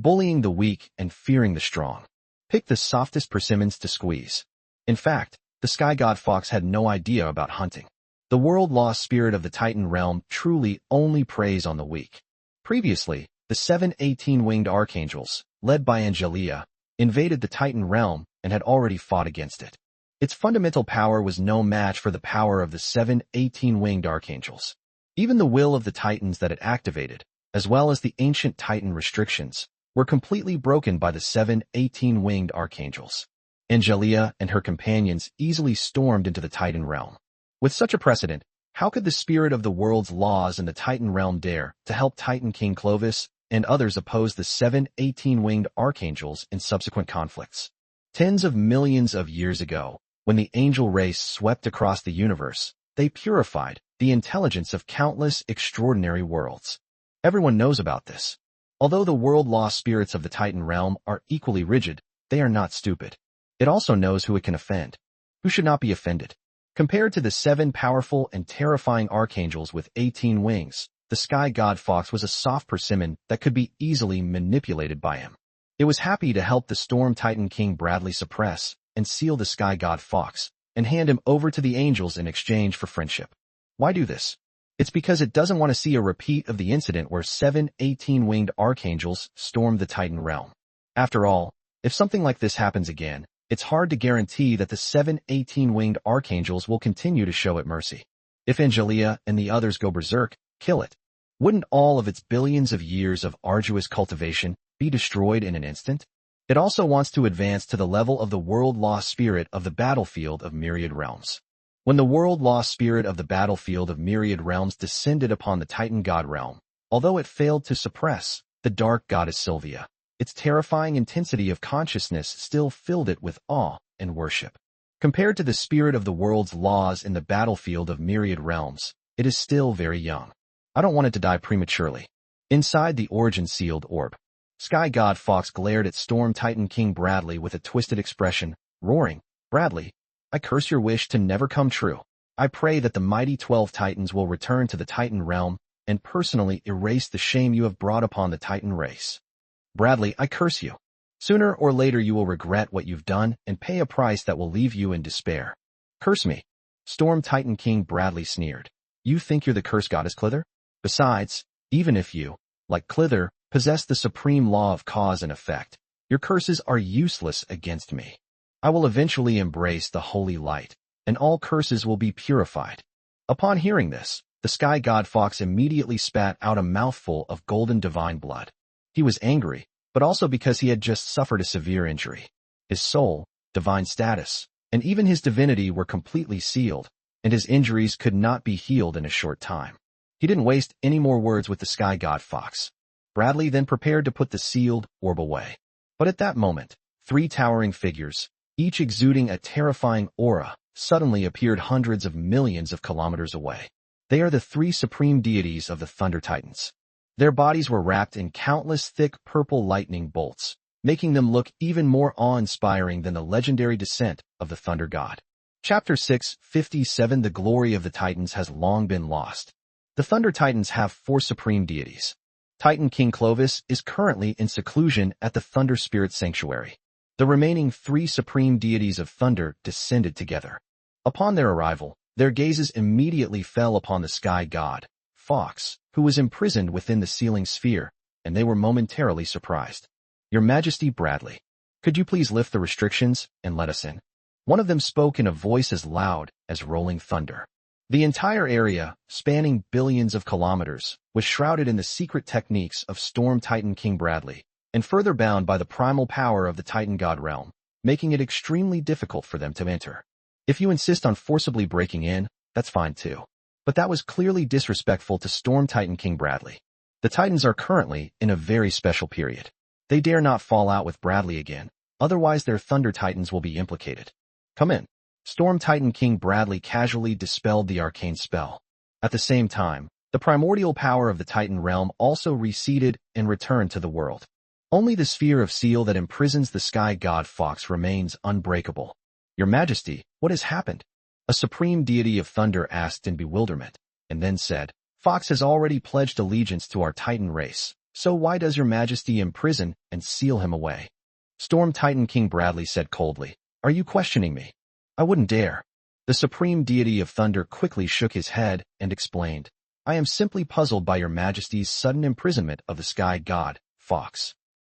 bullying the weak and fearing the strong. Pick the softest persimmons to squeeze. In fact, the sky god Fox had no idea about hunting. The world-lost spirit of the Titan realm truly only preys on the weak. Previously, the 7 18-winged archangels, led by Angelia, invaded the Titan realm and had already fought against it. Its fundamental power was no match for the power of the 7 18-winged archangels. Even the will of the Titans that it activated, as well as the ancient Titan restrictions, were completely broken by the 7 18-winged archangels. Angelia and her companions easily stormed into the Titan realm. With such a precedent, how could the spirit of the world's laws in the Titan realm dare to help Titan King Clovis and others oppose the 7 18-winged archangels in subsequent conflicts? Tens of millions of years ago, when the angel race swept across the universe, they purified the intelligence of countless extraordinary worlds. Everyone knows about this. Although the world-lost spirits of the Titan realm are equally rigid, they are not stupid. It also knows who it can offend, who should not be offended. Compared to the 7 powerful and terrifying archangels with 18 wings, the sky god Fox was a soft persimmon that could be easily manipulated by him. It was happy to help the Storm Titan King Bradley suppress and seal the sky god Fox and hand him over to the angels in exchange for friendship. Why do this? It's because it doesn't want to see a repeat of the incident where 7 18-winged archangels stormed the Titan realm. After all, if something like this happens again, it's hard to guarantee that the 7 18-winged archangels will continue to show it mercy. If Angelia and the others go berserk, kill it. Wouldn't all of its billions of years of arduous cultivation be destroyed in an instant? It also wants to advance to the level of the world-lost spirit of the battlefield of myriad realms. When the world-lost spirit of the battlefield of myriad realms descended upon the Titan god realm, although it failed to suppress the dark goddess Sylvia, its terrifying intensity of consciousness still filled it with awe and worship. Compared to the spirit of the world's laws in the battlefield of myriad realms, it is still very young. I don't want it to die prematurely. Inside the origin-sealed orb, sky god Fox glared at Storm Titan King Bradley with a twisted expression, roaring, "Bradley, I curse your wish to never come true. I pray that the mighty 12 Titans will return to the Titan realm and personally erase the shame you have brought upon the Titan race. Bradley, I curse you. Sooner or later you will regret what you've done and pay a price that will leave you in despair. Curse me." Storm Titan King Bradley sneered. "You think you're the curse goddess Clither? Besides, even if you, like Clither, possess the supreme law of cause and effect, your curses are useless against me. I will eventually embrace the holy light, and all curses will be purified." Upon hearing this, the sky god Fox immediately spat out a mouthful of golden divine blood. He was angry, but also because he had just suffered a severe injury. His soul, divine status, and even his divinity were completely sealed, and his injuries could not be healed in a short time. He didn't waste any more words with the sky god Fox. Bradley then prepared to put the sealed orb away. But at that moment, 3 towering figures, each exuding a terrifying aura, suddenly appeared hundreds of millions of kilometers away. They are the 3 supreme deities of the Thunder Titans. Their bodies were wrapped in countless thick purple lightning bolts, making them look even more awe-inspiring than the legendary descent of the Thunder God. Chapter 657 The glory of the Titans has long been lost. The Thunder Titans have 4 supreme deities. Titan King Clovis is currently in seclusion at the Thunder Spirit Sanctuary. The remaining 3 supreme deities of thunder descended together. Upon their arrival, their gazes immediately fell upon the sky god, Fox, who was imprisoned within the sealing sphere, and they were momentarily surprised. "Your Majesty Bradley, could you please lift the restrictions and let us in?" One of them spoke in a voice as loud as rolling thunder. The entire area, spanning billions of kilometers, was shrouded in the secret techniques of Storm Titan King Bradley, and further bound by the primal power of the Titan God realm, making it extremely difficult for them to enter. If you insist on forcibly breaking in, that's fine too. But that was clearly disrespectful to Storm Titan King Bradley. The Titans are currently in a very special period. They dare not fall out with Bradley again, otherwise their Thunder Titans will be implicated. "Come in." Storm Titan King Bradley casually dispelled the arcane spell. At the same time, the primordial power of the Titan realm also receded and returned to the world. Only the sphere of seal that imprisons the sky god Fox remains unbreakable. "Your Majesty, what has happened?" A supreme deity of thunder asked in bewilderment, and then said, "Fox has already pledged allegiance to our Titan race, So why does your majesty imprison and seal him away? Storm Titan King Bradley said coldly. Are you questioning me? I wouldn't dare. The supreme deity of thunder quickly shook his head and explained. I am simply puzzled by your majesty's sudden imprisonment of the sky god, Fox.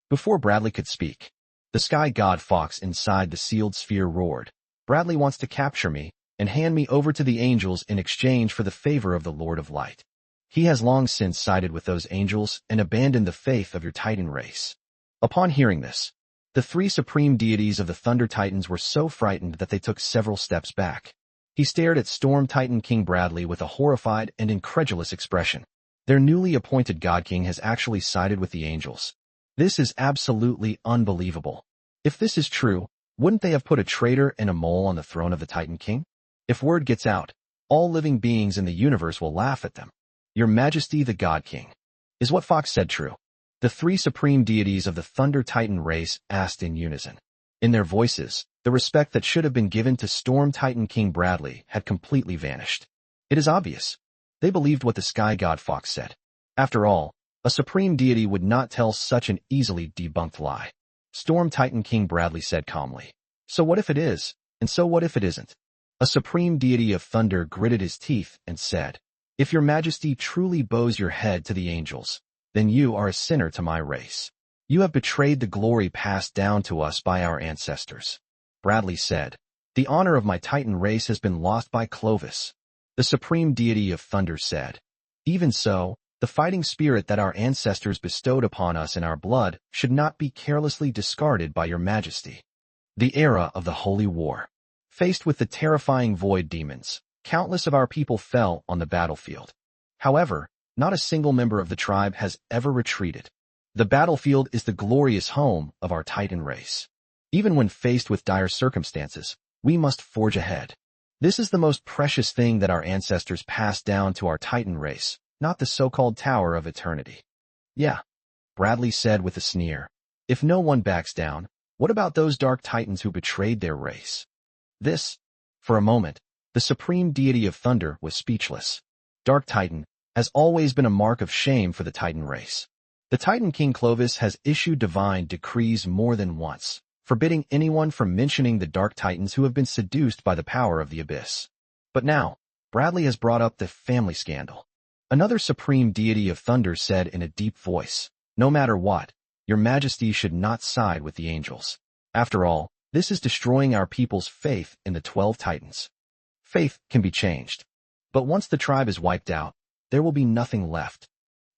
Before Bradley could speak, the sky god Fox inside the sealed sphere roared. Bradley wants to capture me and hand me over to the angels in exchange for the favor of the Lord of Light. He has long since sided with those angels and abandoned the faith of your Titan race. Upon hearing this, the three supreme deities of the Thunder Titans were so frightened that they took several steps back. He stared at Storm Titan King Bradley with a horrified and incredulous expression. Their newly appointed God King has actually sided with the angels. This is absolutely unbelievable. If this is true, wouldn't they have put a traitor and a mole on the throne of the Titan King? If word gets out, all living beings in the universe will laugh at them. Your Majesty the God King. Is what Fox said true? The three supreme deities of the Thunder Titan race asked in unison. In their voices, the respect that should have been given to Storm Titan King Bradley had completely vanished. It is obvious. They believed what the Sky God Fox said. After all, a supreme deity would not tell such an easily debunked lie. Storm Titan King Bradley said calmly. So what if it is, and so what if it isn't? A supreme deity of thunder gritted his teeth and said, If your majesty truly bows your head to the angels, then you are a sinner to my race. You have betrayed the glory passed down to us by our ancestors. Bradley said, The honor of my Titan race has been lost by Clovis. The supreme deity of thunder said, Even so, the fighting spirit that our ancestors bestowed upon us in our blood should not be carelessly discarded by your majesty. The era of the Holy War. Faced with the terrifying void demons, countless of our people fell on the battlefield. However, not a single member of the tribe has ever retreated. The battlefield is the glorious home of our Titan race. Even when faced with dire circumstances, we must forge ahead. This is the most precious thing that our ancestors passed down to our Titan race, not the so-called Tower of Eternity. Yeah, Bradley said with a sneer. If no one backs down, what about those dark titans who betrayed their race? For a moment, the supreme deity of thunder was speechless. Dark Titan has always been a mark of shame for the Titan race. The Titan King Clovis has issued divine decrees more than once, forbidding anyone from mentioning the Dark Titans who have been seduced by the power of the Abyss. But now, Bradley has brought up the family scandal. Another supreme deity of thunder said in a deep voice, No matter what, your majesty should not side with the angels. After all, this is destroying our people's faith in the 12 Titans. Faith can be changed. But once the tribe is wiped out, there will be nothing left.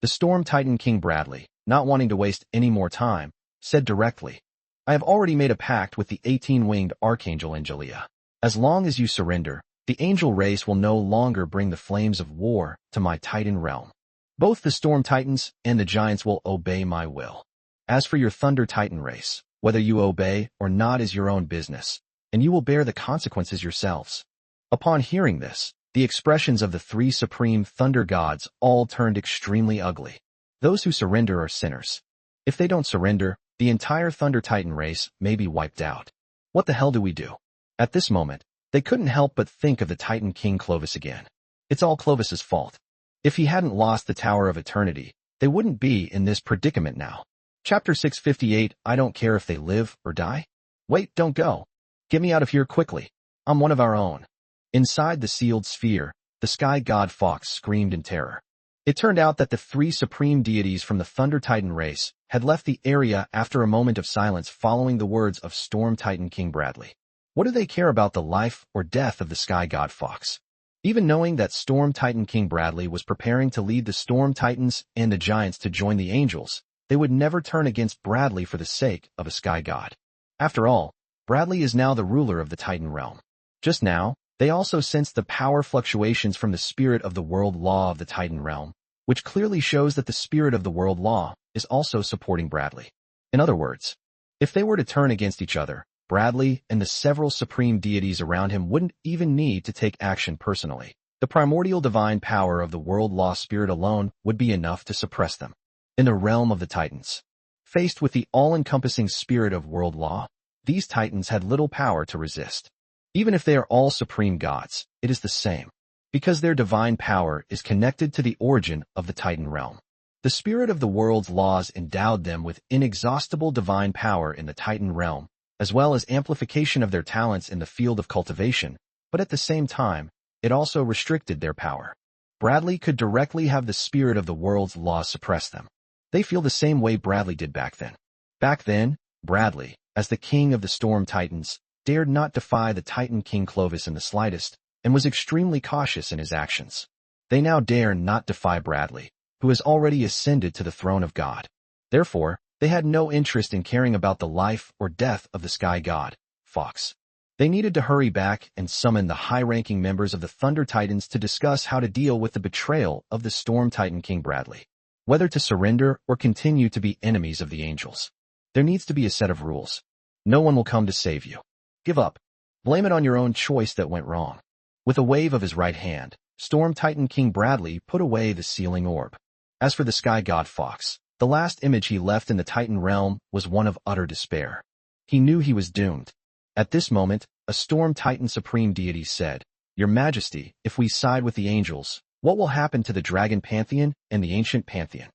The Storm Titan King Bradley, not wanting to waste any more time, said directly, I have already made a pact with the 18-winged archangel Angelia. As long as you surrender, the angel race will no longer bring the flames of war to my Titan realm. Both the Storm Titans and the Giants will obey my will. As for your Thunder Titan race, whether you obey or not is your own business, and you will bear the consequences yourselves. Upon hearing this, the expressions of the three supreme thunder gods all turned extremely ugly. Those who surrender are sinners. If they don't surrender, the entire Thunder Titan race may be wiped out. What the hell do we do? At this moment, they couldn't help but think of the Titan King Clovis again. It's all Clovis's fault. If he hadn't lost the Tower of Eternity, they wouldn't be in this predicament now. Chapter 658, I don't care if they live or die. Wait, don't go. Get me out of here quickly. I'm one of our own. Inside the sealed sphere, the sky god Fox screamed in terror. It turned out that the three supreme deities from the Thunder Titan race had left the area after a moment of silence following the words of Storm Titan King Bradley. What do they care about the life or death of the sky god Fox? Even knowing that Storm Titan King Bradley was preparing to lead the Storm Titans and the Giants to join the Angels, they would never turn against Bradley for the sake of a sky god. After all, Bradley is now the ruler of the Titan realm. Just now, they also sensed the power fluctuations from the spirit of the world law of the Titan realm, which clearly shows that the spirit of the world law is also supporting Bradley. In other words, if they were to turn against each other, Bradley and the several supreme deities around him wouldn't even need to take action personally. The primordial divine power of the world law spirit alone would be enough to suppress them. In the realm of the Titans, faced with the all-encompassing spirit of world law, these Titans had little power to resist. Even if they are all supreme gods, it is the same, because their divine power is connected to the origin of the Titan realm. The spirit of the world's laws endowed them with inexhaustible divine power in the Titan realm, as well as amplification of their talents in the field of cultivation, but at the same time, it also restricted their power. Bradley could directly have the spirit of the world's laws suppress them. They feel the same way Bradley did back then. Back then, Bradley, as the king of the Storm Titans, dared not defy the Titan King Clovis in the slightest, and was extremely cautious in his actions. They now dare not defy Bradley, who has already ascended to the throne of God. Therefore, they had no interest in caring about the life or death of the sky god, Fox. They needed to hurry back and summon the high-ranking members of the Thunder Titans to discuss how to deal with the betrayal of the Storm Titan King Bradley. Whether to surrender or continue to be enemies of the angels. There needs to be a set of rules. No one will come to save you. Give up. Blame it on your own choice that went wrong. With a wave of his right hand, Storm Titan King Bradley put away the sealing orb. As for the sky god Fox, the last image he left in the Titan realm was one of utter despair. He knew he was doomed. At this moment, a Storm Titan supreme deity said, "Your Majesty, if we side with the angels, what will happen to the Dragon Pantheon and the Ancient Pantheon?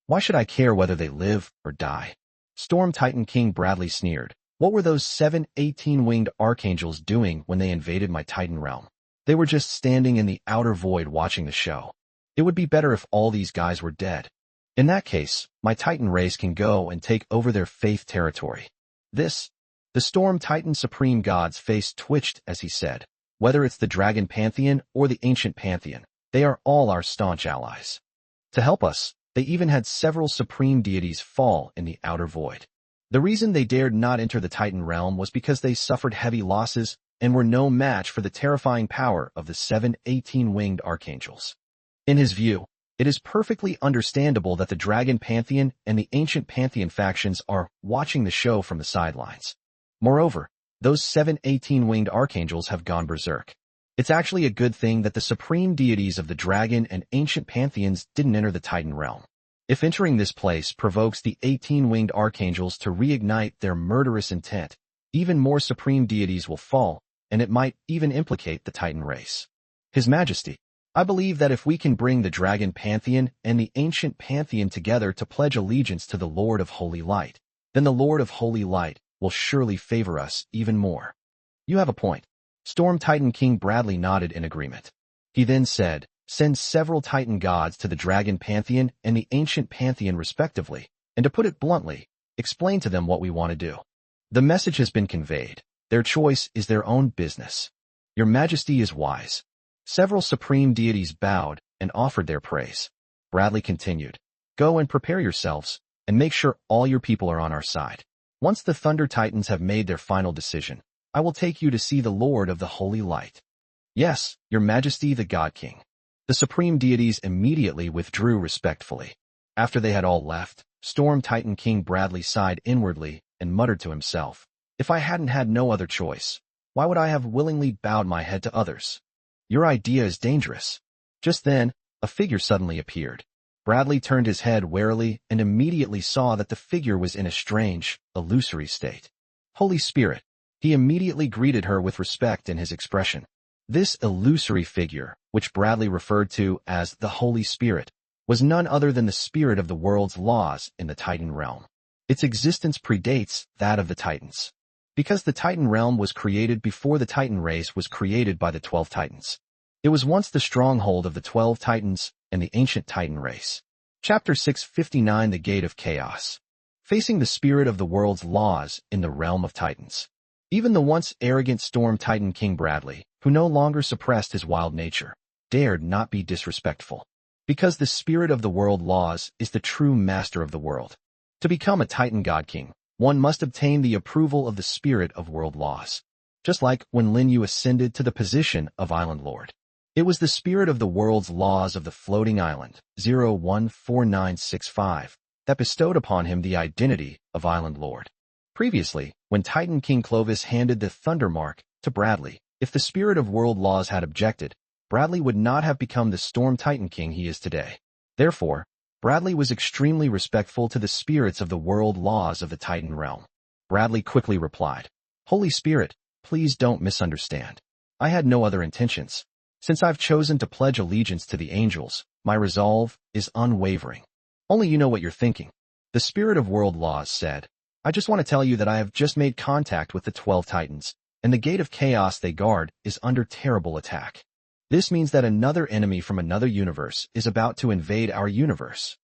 Why should I care whether they live or die?" Storm Titan King Bradley sneered. What were those 7 18-winged archangels doing when they invaded my Titan realm? They were just standing in the outer void watching the show. It would be better if all these guys were dead. In that case, my Titan race can go and take over their faith territory. The Storm Titan Supreme God's face twitched as he said, "Whether it's the Dragon Pantheon or the Ancient Pantheon, they are all our staunch allies. To help us, they even had several supreme deities fall in the outer void. The reason they dared not enter the Titan realm was because they suffered heavy losses and were no match for the terrifying power of the 7 18-winged archangels." In his view, it is perfectly understandable that the Dragon Pantheon and the Ancient Pantheon factions are watching the show from the sidelines. Moreover, those 7 18-winged archangels have gone berserk. It's actually a good thing that the supreme deities of the Dragon and Ancient Pantheons didn't enter the Titan realm. If entering this place provokes the 18-winged archangels to reignite their murderous intent, even more supreme deities will fall, and it might even implicate the Titan race. His Majesty, I believe that if we can bring the Dragon Pantheon and the Ancient Pantheon together to pledge allegiance to the Lord of Holy Light, then the Lord of Holy Light will surely favor us even more. You have a point. Storm Titan King Bradley nodded in agreement. He then said, "Send several Titan gods to the Dragon Pantheon and the Ancient Pantheon respectively, and to put it bluntly, explain to them what we want to do. The message has been conveyed. Their choice is their own business. Your Majesty is wise." Several supreme deities bowed and offered their praise. Bradley continued, "Go and prepare yourselves, and make sure all your people are on our side. Once the Thunder Titans have made their final decision, I will take you to see the Lord of the Holy Light." "Yes, Your Majesty the God King." The supreme deities immediately withdrew respectfully. After they had all left, Storm Titan King Bradley sighed inwardly and muttered to himself, "If I hadn't had no other choice, why would I have willingly bowed my head to others? Your idea is dangerous." Just then, a figure suddenly appeared. Bradley turned his head warily and immediately saw that the figure was in a strange, illusory state. "Holy Spirit." He immediately greeted her with respect in his expression. This illusory figure, which Bradley referred to as the Holy Spirit, was none other than the spirit of the world's laws in the Titan realm. Its existence predates that of the Titans, because the Titan realm was created before the Titan race was created by the 12 Titans. It was once the stronghold of the 12 Titans and the ancient Titan race. Chapter 659, The Gate of Chaos. Facing the spirit of the world's laws in the realm of Titans. Even the once arrogant Storm Titan King Bradley, who no longer suppressed his wild nature, dared not be disrespectful. Because the spirit of the world laws is the true master of the world. To become a Titan God King, one must obtain the approval of the spirit of world laws. Just like when Lin Yu ascended to the position of Island Lord. It was the spirit of the world's laws of the floating island, 014965, that bestowed upon him the identity of Island Lord. Previously, when Titan King Clovis handed the Thunder Mark to Bradley, if the spirit of world laws had objected, Bradley would not have become the Storm Titan King he is today. Therefore, Bradley was extremely respectful to the spirits of the world laws of the Titan realm. Bradley quickly replied, "Holy Spirit, please don't misunderstand. I had no other intentions. Since I've chosen to pledge allegiance to the angels, my resolve is unwavering." Only you know what you're thinking. The spirit of world laws said, I just want to tell you that I have just made contact with the 12 titans, and the gate of chaos they guard is under terrible attack. This means that another enemy from another universe is about to invade our universe.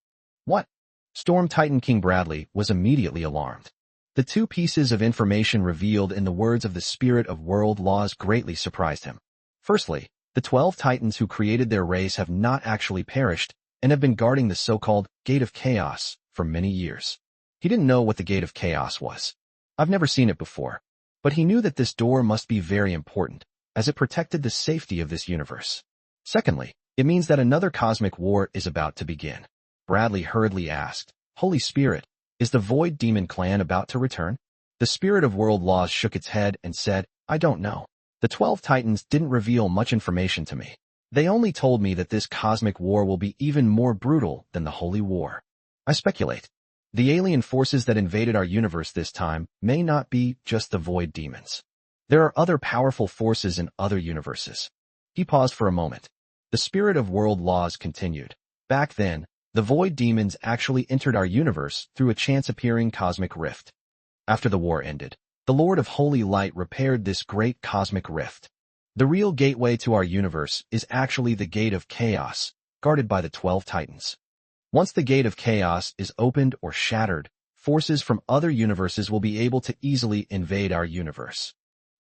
What? Storm Titan King Bradley was immediately alarmed. The two pieces of information revealed in the words of the spirit of world laws greatly surprised him. Firstly, the 12 titans who created their race have not actually perished and have been guarding the so-called Gate of Chaos for many years. He didn't know what the Gate of Chaos was. I've never seen it before, but he knew that this door must be very important, as it protected the safety of this universe. Secondly, it means that another cosmic war is about to begin. Bradley hurriedly asked, Holy Spirit, is the Void Demon clan about to return? The spirit of world laws shook its head and said, I don't know. The 12 titans didn't reveal much information to me. They only told me that this cosmic war will be even more brutal than the Holy War. I speculate. The alien forces that invaded our universe this time may not be just the Void Demons. There are other powerful forces in other universes. He paused for a moment. The spirit of world laws continued. Back then, the Void Demons actually entered our universe through a chance-appearing cosmic rift. After the war ended, the Lord of Holy Light repaired this great cosmic rift. The real gateway to our universe is actually the Gate of Chaos, guarded by the 12 titans. Once the Gate of Chaos is opened or shattered, forces from other universes will be able to easily invade our universe.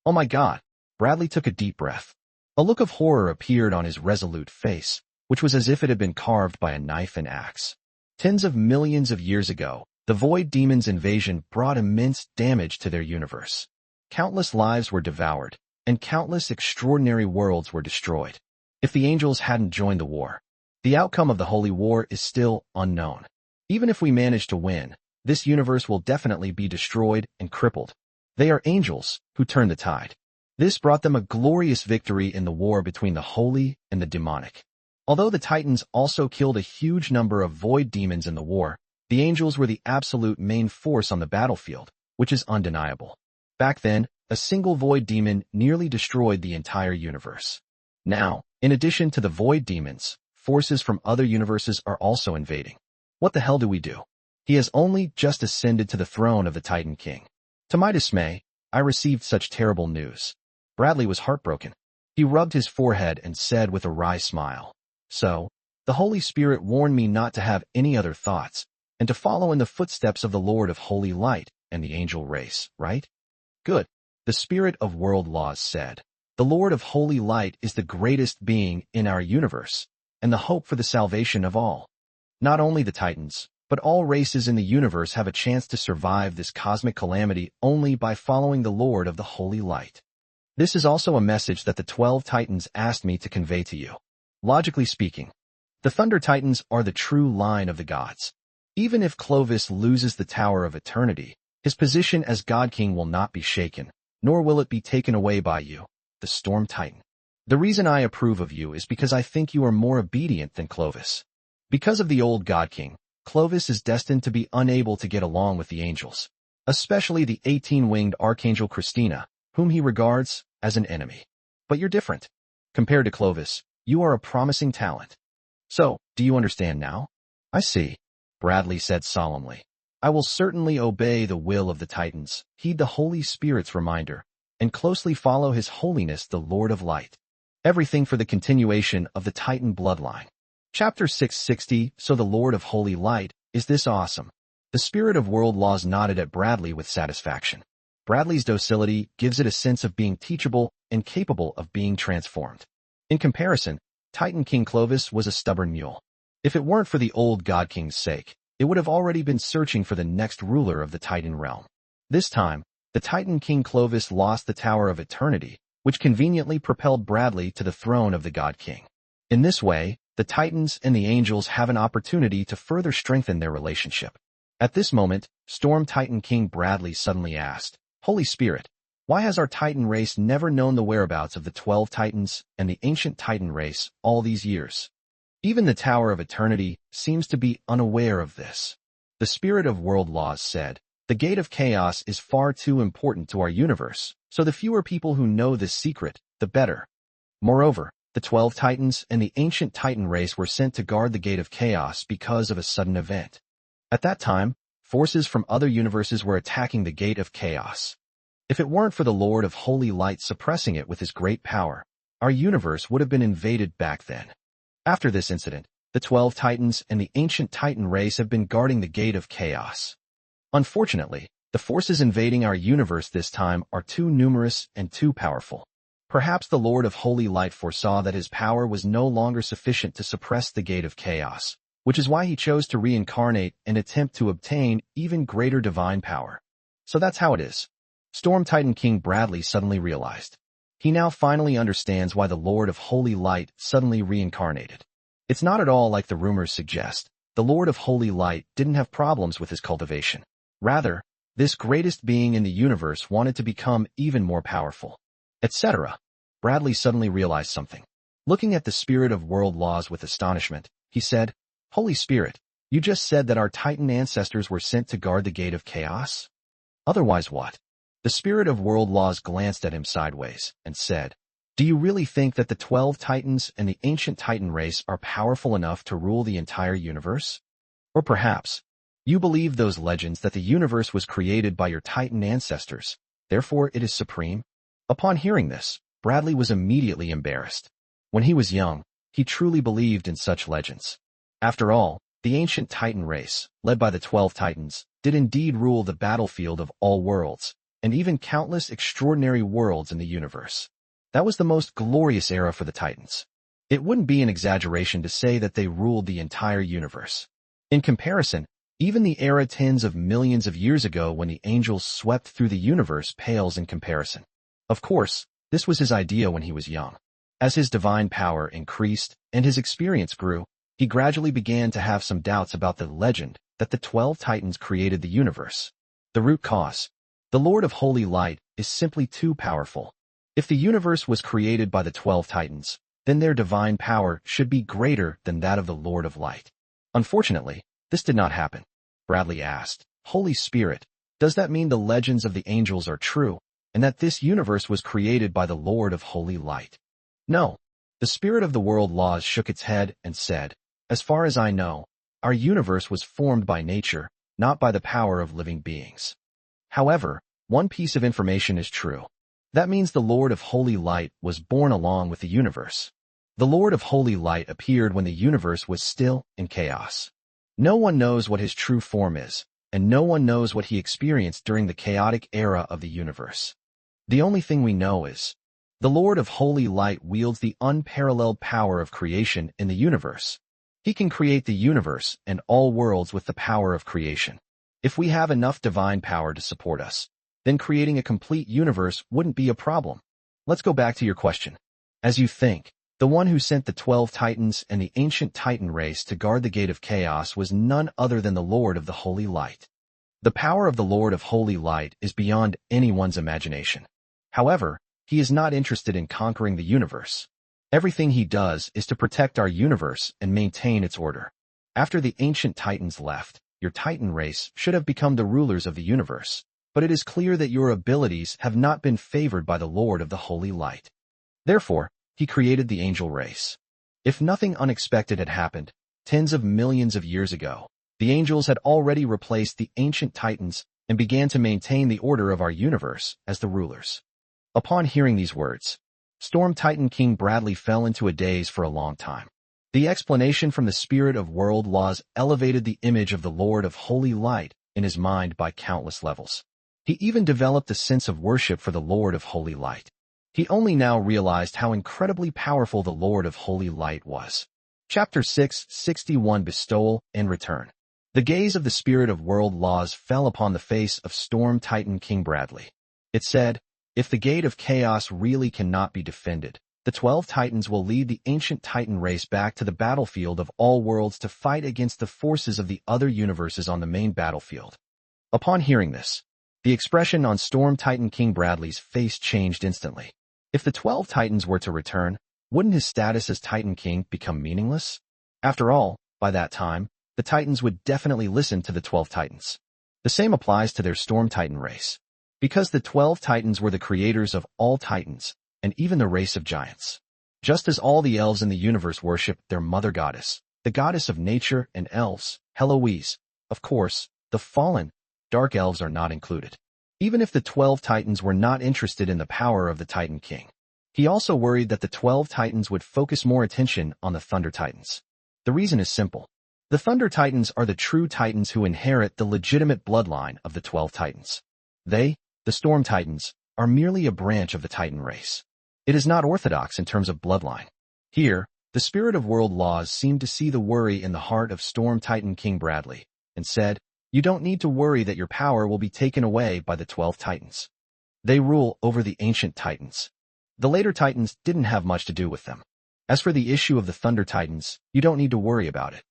Oh my God! Bradley took a deep breath. A look of horror appeared on his resolute face, which was as if it had been carved by a knife and axe. Tens of millions of years ago, the Void Demon's invasion brought immense damage to their universe. Countless lives were devoured, and countless extraordinary worlds were destroyed. If the angels hadn't joined the war, the outcome of the Holy War is still unknown. Even if we manage to win, this universe will definitely be destroyed and crippled. They are angels who turned the tide. This brought them a glorious victory in the war between the holy and the demonic. Although the Titans also killed a huge number of Void Demons in the war, the angels were the absolute main force on the battlefield, which is undeniable. Back then, a single Void Demon nearly destroyed the entire universe. Now, in addition to the Void Demons, forces from other universes are also invading. What the hell do we do? He has only just ascended to the throne of the Titan King. To my dismay, I received such terrible news. Bradley was heartbroken. He rubbed his forehead and said with a wry smile, So, the Holy Spirit warned me not to have any other thoughts, and to follow in the footsteps of the Lord of Holy Light and the angel race, right? Good. The spirit of world laws said, The Lord of Holy Light is the greatest being in our universe, and the hope for the salvation of all. Not only the Titans, but all races in the universe have a chance to survive this cosmic calamity only by following the Lord of the Holy Light. This is also a message that the 12 Titans asked me to convey to you. Logically speaking, the Thunder Titans are the true line of the gods. Even if Clovis loses the Tower of Eternity, his position as God King will not be shaken, nor will it be taken away by you, the Storm Titan. The reason I approve of you is because I think you are more obedient than Clovis. Because of the old God King, Clovis is destined to be unable to get along with the angels, especially the 18-winged archangel Christina, whom he regards as an enemy. But you're different. Compared to Clovis, you are a promising talent. So, do you understand now? I see, Bradley said solemnly. I will certainly obey the will of the Titans, heed the Holy Spirit's reminder, and closely follow His Holiness the Lord of Light. Everything for the continuation of the Titan bloodline. Chapter 660, So the Lord of Holy Light, is this awesome? The spirit of world laws nodded at Bradley with satisfaction. Bradley's docility gives it a sense of being teachable and capable of being transformed. In comparison, Titan King Clovis was a stubborn mule. If it weren't for the old God King's sake, it would have already been searching for the next ruler of the Titan realm. This time, the Titan King Clovis lost the Tower of Eternity, which conveniently propelled Bradley to the throne of the God King. In this way, the Titans and the angels have an opportunity to further strengthen their relationship. At this moment, Storm Titan King Bradley suddenly asked, Holy Spirit, why has our Titan race never known the whereabouts of the 12 Titans and the ancient Titan race all these years? Even the Tower of Eternity seems to be unaware of this. The spirit of world laws said, The Gate of Chaos is far too important to our universe, so the fewer people who know this secret, the better. Moreover, the 12 Titans and the ancient Titan race were sent to guard the Gate of Chaos because of a sudden event. At that time, forces from other universes were attacking the Gate of Chaos. If it weren't for the Lord of Holy Light suppressing it with his great power, our universe would have been invaded back then. After this incident, the 12 Titans and the ancient Titan race have been guarding the Gate of Chaos. Unfortunately, the forces invading our universe this time are too numerous and too powerful. Perhaps the Lord of Holy Light foresaw that his power was no longer sufficient to suppress the Gate of Chaos, which is why he chose to reincarnate and attempt to obtain even greater divine power. So that's how it is. Storm Titan King Bradley suddenly realized. He now finally understands why the Lord of Holy Light suddenly reincarnated. It's not at all like the rumors suggest. The Lord of Holy Light didn't have problems with his cultivation. Rather, this greatest being in the universe wanted to become even more powerful, etc. Bradley suddenly realized something. Looking at the spirit of world laws with astonishment, he said, "Holy Spirit, you just said that our Titan ancestors were sent to guard the Gate of Chaos? Otherwise what?" The spirit of world laws glanced at him sideways and said, "Do you really think that the 12 Titans and the ancient Titan race are powerful enough to rule the entire universe? Or perhaps, you believe those legends that the universe was created by your Titan ancestors, therefore it is supreme?" Upon hearing this, Bradley was immediately embarrassed. When he was young, he truly believed in such legends. After all, the ancient Titan race, led by the 12 Titans, did indeed rule the battlefield of all worlds, and even countless extraordinary worlds in the universe. That was the most glorious era for the Titans. It wouldn't be an exaggeration to say that they ruled the entire universe. In comparison, even the era tens of millions of years ago when the angels swept through the universe pales in comparison. Of course, this was his idea when he was young. As his divine power increased and his experience grew, he gradually began to have some doubts about the legend that the 12 Titans created the universe. The root cause. The Lord of Holy Light is simply too powerful. If the universe was created by the 12 Titans, then their divine power should be greater than that of the Lord of Light. Unfortunately, this did not happen. Bradley asked, "Holy Spirit, does that mean the legends of the angels are true, and that this universe was created by the Lord of Holy Light?" No. The spirit of the world laws shook its head and said, "As far as I know, our universe was formed by nature, not by the power of living beings." However, one piece of information is true. That means the Lord of Holy Light was born along with the universe. The Lord of Holy Light appeared when the universe was still in chaos. No one knows what his true form is, and no one knows what he experienced during the chaotic era of the universe. The only thing we know is, the Lord of Holy Light wields the unparalleled power of creation in the universe. He can create the universe and all worlds with the power of creation. If we have enough divine power to support us, then creating a complete universe wouldn't be a problem. Let's go back to your question. As you think, the one who sent the 12 Titans and the ancient Titan race to guard the Gate of Chaos was none other than the Lord of the Holy Light. The power of the Lord of Holy Light is beyond anyone's imagination. However, he is not interested in conquering the universe. Everything he does is to protect our universe and maintain its order. After the ancient Titans left, your Titan race should have become the rulers of the universe, but it is clear that your abilities have not been favored by the Lord of the Holy Light. Therefore, he created the angel race. If nothing unexpected had happened, tens of millions of years ago, the angels had already replaced the ancient Titans and began to maintain the order of our universe as the rulers. Upon hearing these words, Storm Titan King Bradley fell into a daze for a long time. The explanation from the spirit of world laws elevated the image of the Lord of Holy Light in his mind by countless levels. He even developed a sense of worship for the Lord of Holy Light. He only now realized how incredibly powerful the Lord of Holy Light was. Chapter 661 Bestowal and Return. The gaze of the spirit of world laws fell upon the face of Storm Titan King Bradley. It said, "If the Gate of Chaos really cannot be defended, the 12 Titans will lead the ancient Titan race back to the battlefield of all worlds to fight against the forces of the other universes on the main battlefield." Upon hearing this, the expression on Storm Titan King Bradley's face changed instantly. If the 12 Titans were to return, wouldn't his status as Titan King become meaningless? After all, by that time, the Titans would definitely listen to the 12 Titans. The same applies to their Storm Titan race. Because the 12 Titans were the creators of all Titans, and even the race of giants. Just as all the elves in the universe worship their mother goddess, the goddess of nature and elves, Heloise. Of course, the fallen, dark elves are not included. Even if the 12 titans were not interested in the power of the Titan King, he also worried that the 12 titans would focus more attention on the Thunder Titans. The reason is simple. The Thunder Titans are the true titans who inherit the legitimate bloodline of the 12 titans. They, the Storm Titans, are merely a branch of the Titan race. It is not orthodox in terms of bloodline. Here, the spirit of world laws seemed to see the worry in the heart of Storm Titan King Bradley, and said, "You don't need to worry that your power will be taken away by the 12 titans. They rule over the ancient titans. The later titans didn't have much to do with them. As for the issue of the Thunder Titans, you don't need to worry about it.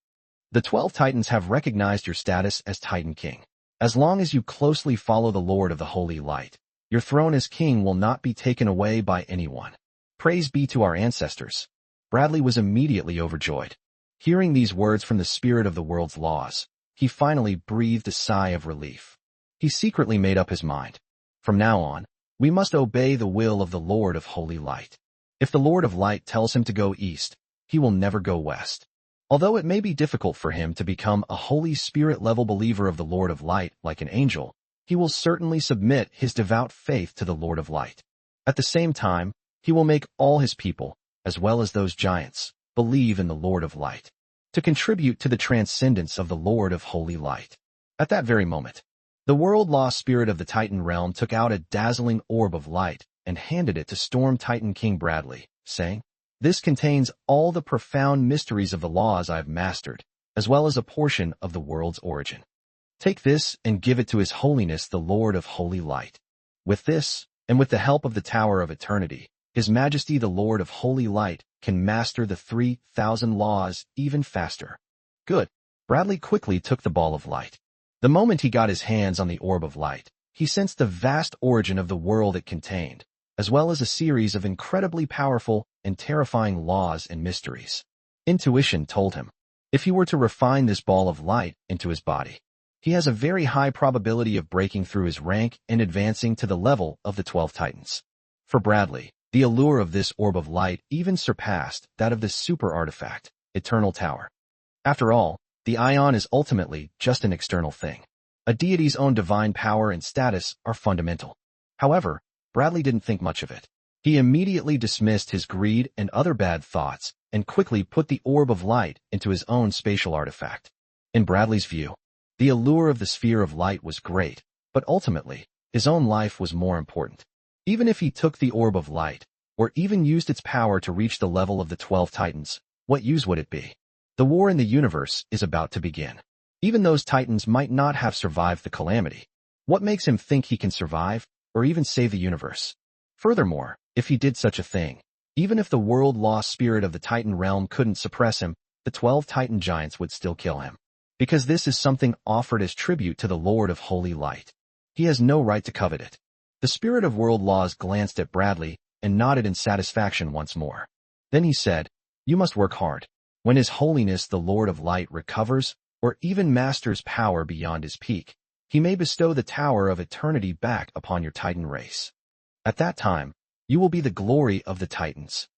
The 12 titans have recognized your status as Titan King. As long as you closely follow the Lord of the Holy Light, your throne as king will not be taken away by anyone. Praise be to our ancestors." Bradley was immediately overjoyed. Hearing these words from the spirit of the world's laws, he finally breathed a sigh of relief. He secretly made up his mind. From now on, we must obey the will of the Lord of Holy Light. If the Lord of Light tells him to go east, he will never go west. Although it may be difficult for him to become a Holy Spirit-level believer of the Lord of Light like an angel, he will certainly submit his devout faith to the Lord of Light. At the same time, he will make all his people, as well as those giants, believe in the Lord of Light, to contribute to the transcendence of the Lord of Holy Light. At that very moment, the world-law spirit of the Titan realm took out a dazzling orb of light and handed it to Storm Titan King Bradley, saying, "This contains all the profound mysteries of the laws I have mastered, as well as a portion of the world's origin. Take this and give it to His Holiness the Lord of Holy Light. With this, and with the help of the Tower of Eternity, His Majesty the Lord of Holy Light can master the 3,000 laws even faster." Good. Bradley quickly took the ball of light. The moment he got his hands on the orb of light, he sensed the vast origin of the world it contained, as well as a series of incredibly powerful and terrifying laws and mysteries. Intuition told him, if he were to refine this ball of light into his body, he has a very high probability of breaking through his rank and advancing to the level of the 12 titans. For Bradley, the allure of this orb of light even surpassed that of the super artifact, Eternal Tower. After all, the ion is ultimately just an external thing. A deity's own divine power and status are fundamental. However, Bradley didn't think much of it. He immediately dismissed his greed and other bad thoughts and quickly put the orb of light into his own spatial artifact. In Bradley's view, the allure of the sphere of light was great, but ultimately, his own life was more important. Even if he took the orb of light, or even used its power to reach the level of the 12 titans, what use would it be? The war in the universe is about to begin. Even those titans might not have survived the calamity. What makes him think he can survive, or even save the universe? Furthermore, if he did such a thing, even if the world-law spirit of the Titan realm couldn't suppress him, the 12 Titan giants would still kill him. Because this is something offered as tribute to the Lord of Holy Light. He has no right to covet it. The spirit of world laws glanced at Bradley and nodded in satisfaction once more. Then he said, "You must work hard. When His Holiness the Lord of Light recovers, or even masters power beyond his peak, He may bestow the Tower of Eternity back upon your Titan race. At that time, you will be the glory of the Titans.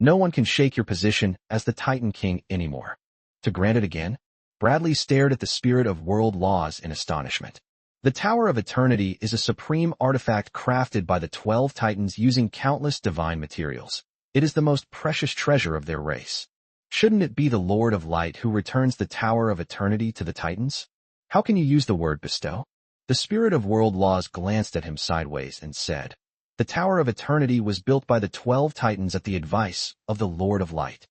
No one can shake your position as the Titan King anymore." To grant it again? Bradley stared at the spirit of world laws in astonishment. The Tower of Eternity is a supreme artifact crafted by the 12 Titans using countless divine materials. It is the most precious treasure of their race. Shouldn't it be the Lord of Light who returns the Tower of Eternity to the Titans? How can you use the word bestow? The spirit of world laws glanced at him sideways and said, "The Tower of Eternity was built by the 12 Titans at the advice of the Lord of Light."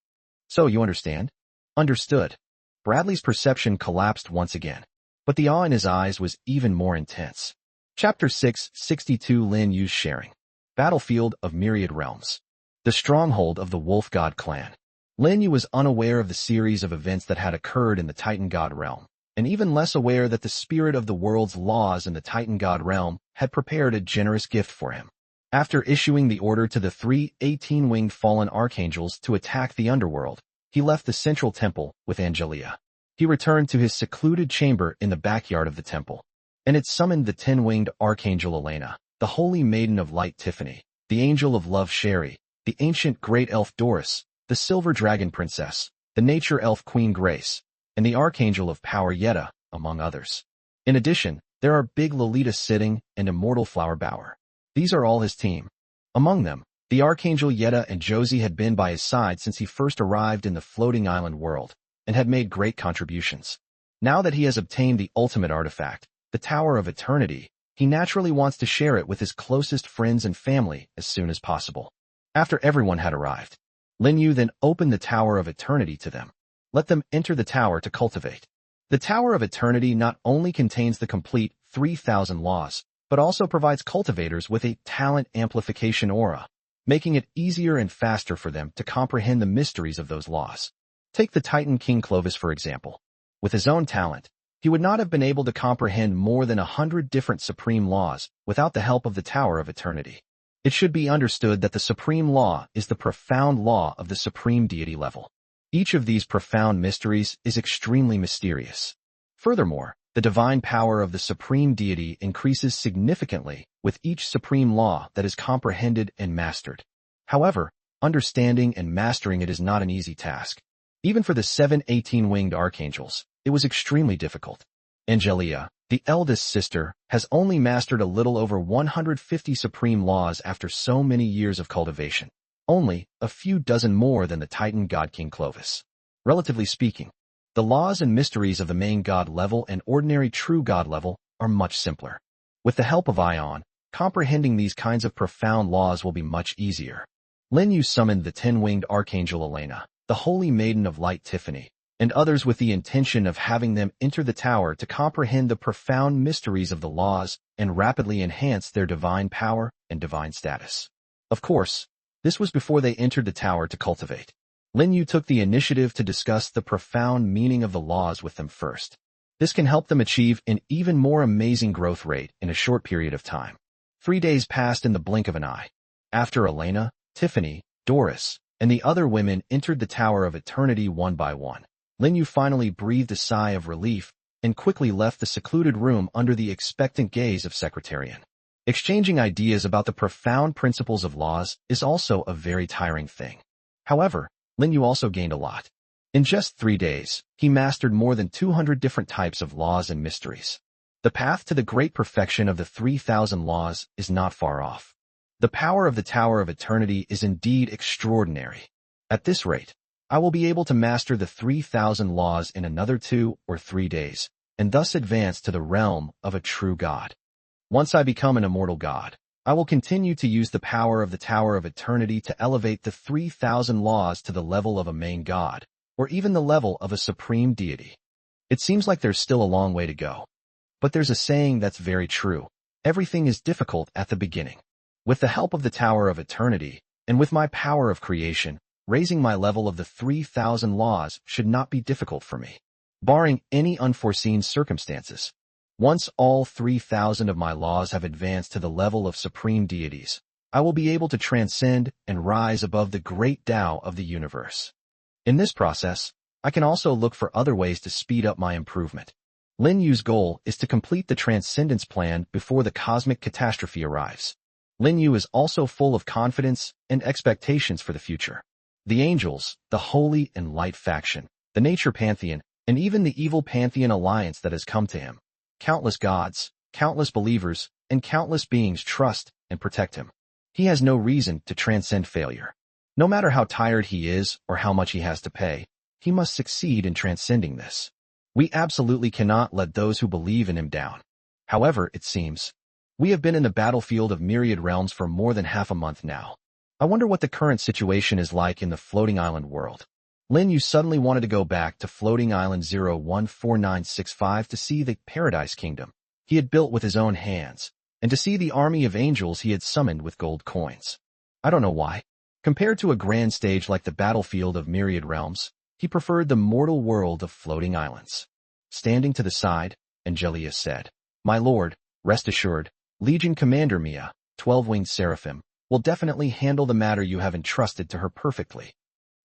So you understand? Understood. Bradley's perception collapsed once again, but the awe in his eyes was even more intense. Chapter 662 Lin Yu's Sharing. Battlefield of Myriad Realms. The stronghold of the Wolf God clan. Lin Yu was unaware of the series of events that had occurred in the Titan God realm, and even less aware that the spirit of the world's laws in the Titan God realm had prepared a generous gift for him. After issuing the order to the 3 18-winged fallen archangels to attack the underworld, he left the central temple with Angelia. He returned to his secluded chamber in the backyard of the temple, and it summoned the 10-winged archangel Elena, the holy maiden of light Tiffany, the angel of love Sherry, the ancient great elf Doris, the silver dragon princess, the nature elf Queen Grace, and the archangel of power Yetta, among others. In addition, there are Big Lolita Sitting and Immortal Flower Bower. These are all his team. Among them, the archangel Yetta and Josie had been by his side since he first arrived in the floating island world, and had made great contributions. Now that he has obtained the ultimate artifact, the Tower of Eternity, he naturally wants to share it with his closest friends and family as soon as possible. After everyone had arrived, Lin Yu then opened the Tower of Eternity to them. Let them enter the tower to cultivate. The Tower of Eternity not only contains the complete 3,000 laws, but also provides cultivators with a talent amplification aura, making it easier and faster for them to comprehend the mysteries of those laws. Take the Titan King Clovis for example. With his own talent, he would not have been able to comprehend more than 100 different supreme laws without the help of the Tower of Eternity. It should be understood that the supreme law is the profound law of the supreme deity level. Each of these profound mysteries is extremely mysterious. Furthermore, the divine power of the supreme deity increases significantly with each supreme law that is comprehended and mastered. However, understanding and mastering it is not an easy task. Even for the 7 18-winged archangels, it was extremely difficult. Angelia, the eldest sister, has only mastered a little over 150 supreme laws after so many years of cultivation. Only a few dozen more than the Titan God King Clovis. Relatively speaking, the laws and mysteries of the main god level and ordinary true god level are much simpler. With the help of Ion, comprehending these kinds of profound laws will be much easier. Lin Yu summoned the 10-winged archangel Elena, the holy maiden of light Tiffany, and others with the intention of having them enter the tower to comprehend the profound mysteries of the laws and rapidly enhance their divine power and divine status. Of course, this was before they entered the tower to cultivate. Lin Yu took the initiative to discuss the profound meaning of the laws with them first. This can help them achieve an even more amazing growth rate in a short period of time. 3 days passed in the blink of an eye. After Elena, Tiffany, Doris, and the other women entered the Tower of Eternity one by one, Lin Yu finally breathed a sigh of relief and quickly left the secluded room under the expectant gaze of Secretarian. Exchanging ideas about the profound principles of laws is also a very tiring thing. However, Lin Yu also gained a lot. In just 3 days, he mastered more than 200 different types of laws and mysteries. The path to the great perfection of the 3,000 laws is not far off. The power of the Tower of Eternity is indeed extraordinary. At this rate, I will be able to master the 3,000 laws in another 2 or 3 days, and thus advance to the realm of a true god. Once I become an immortal god, I will continue to use the power of the Tower of Eternity to elevate the 3,000 laws to the level of a main god, or even the level of a supreme deity. It seems like there's still a long way to go. But there's a saying that's very true. Everything is difficult at the beginning. With the help of the Tower of Eternity, and with my power of creation, raising my level of the 3,000 laws should not be difficult for me. Barring any unforeseen circumstances. Once all 3,000 of my laws have advanced to the level of supreme deities, I will be able to transcend and rise above the great Tao of the universe. In this process, I can also look for other ways to speed up my improvement. Lin Yu's goal is to complete the transcendence plan before the cosmic catastrophe arrives. Lin Yu is also full of confidence and expectations for the future. The angels, the holy and light faction, the nature pantheon, and even the evil pantheon alliance that has come to him. Countless gods, countless believers, and countless beings trust and protect him. He has no reason to transcend failure. No matter how tired he is or how much he has to pay, he must succeed in transcending this. We absolutely cannot let those who believe in him down. However, it seems, we have been in the battlefield of myriad realms for more than half a month now. I wonder what the current situation is like in the floating island world. Lin Yu suddenly wanted to go back to floating island 014965 to see the Paradise Kingdom he had built with his own hands, and to see the army of angels he had summoned with gold coins. I don't know why. Compared to a grand stage like the battlefield of myriad realms, he preferred the mortal world of floating islands. Standing to the side, Angelia said, "My lord, rest assured, Legion Commander Mia, 12-winged seraphim, will definitely handle the matter you have entrusted to her perfectly.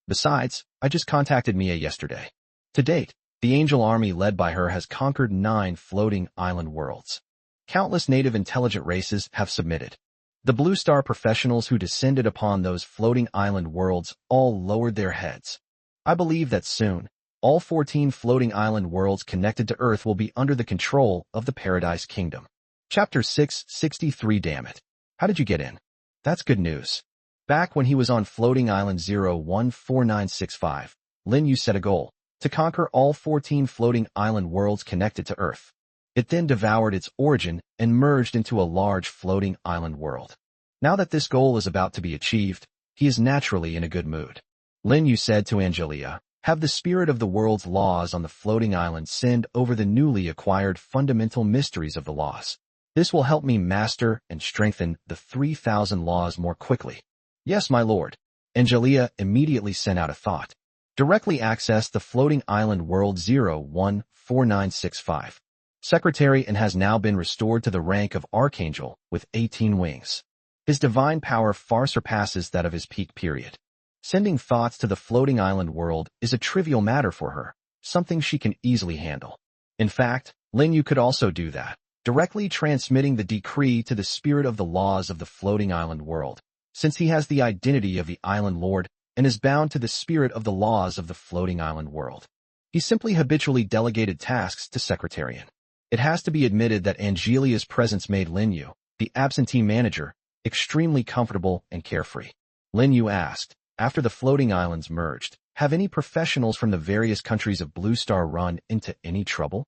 Besides, I just contacted Mia yesterday. To date, the angel army led by her has conquered 9 floating island worlds. Countless native intelligent races have submitted. The Blue Star professionals who descended upon those floating island worlds all lowered their heads. I believe that soon, all 14 floating island worlds connected to Earth will be under the control of the Paradise Kingdom. Chapter 663. Damn it. How did you get in? That's good news. Back when he was on floating island 014965, Lin Yu set a goal to conquer all 14 floating island worlds connected to Earth. It then devoured its origin and merged into a large floating island world. Now that this goal is about to be achieved, he is naturally in a good mood. Lin Yu said to Angelia, "Have the spirit of the world's laws on the floating island send over the newly acquired fundamental mysteries of the laws. This will help me master and strengthen the 3,000 laws more quickly." "Yes, my lord." Angelia immediately sent out a thought. Directly access the floating island world 014965. Secretary and has now been restored to the rank of archangel with 18 wings. His divine power far surpasses that of his peak period. Sending thoughts to the floating island world is a trivial matter for her, something she can easily handle. In fact, Lin Yu could also do that, directly transmitting the decree to the spirit of the laws of the floating island world, since he has the identity of the island lord and is bound to the spirit of the laws of the floating island world. He simply habitually delegated tasks to Secretarian. It has to be admitted that Angelia's presence made Lin Yu, the absentee manager, extremely comfortable and carefree. Lin Yu asked, after the floating islands merged, "Have any professionals from the various countries of Blue Star run into any trouble?"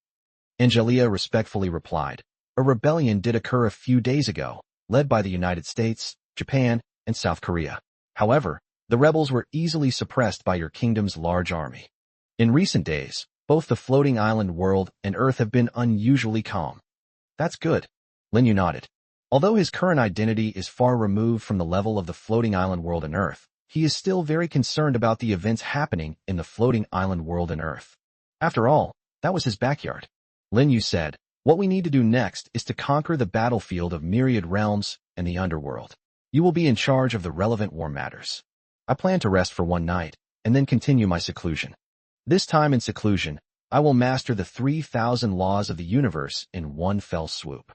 Angelia respectfully replied, "A rebellion did occur a few days ago, led by the United States, Japan, and South Korea. However, the rebels were easily suppressed by your kingdom's large army. In recent days, both the floating island world and Earth have been unusually calm." "That's good." Lin Yu nodded. Although his current identity is far removed from the level of the floating island world and Earth, he is still very concerned about the events happening in the floating island world and Earth. After all, that was his backyard. Lin Yu said, "What we need to do next is to conquer the battlefield of myriad realms and the underworld. You will be in charge of the relevant war matters. I plan to rest for one night, and then continue my seclusion. This time in seclusion, I will master the 3,000 laws of the universe in one fell swoop.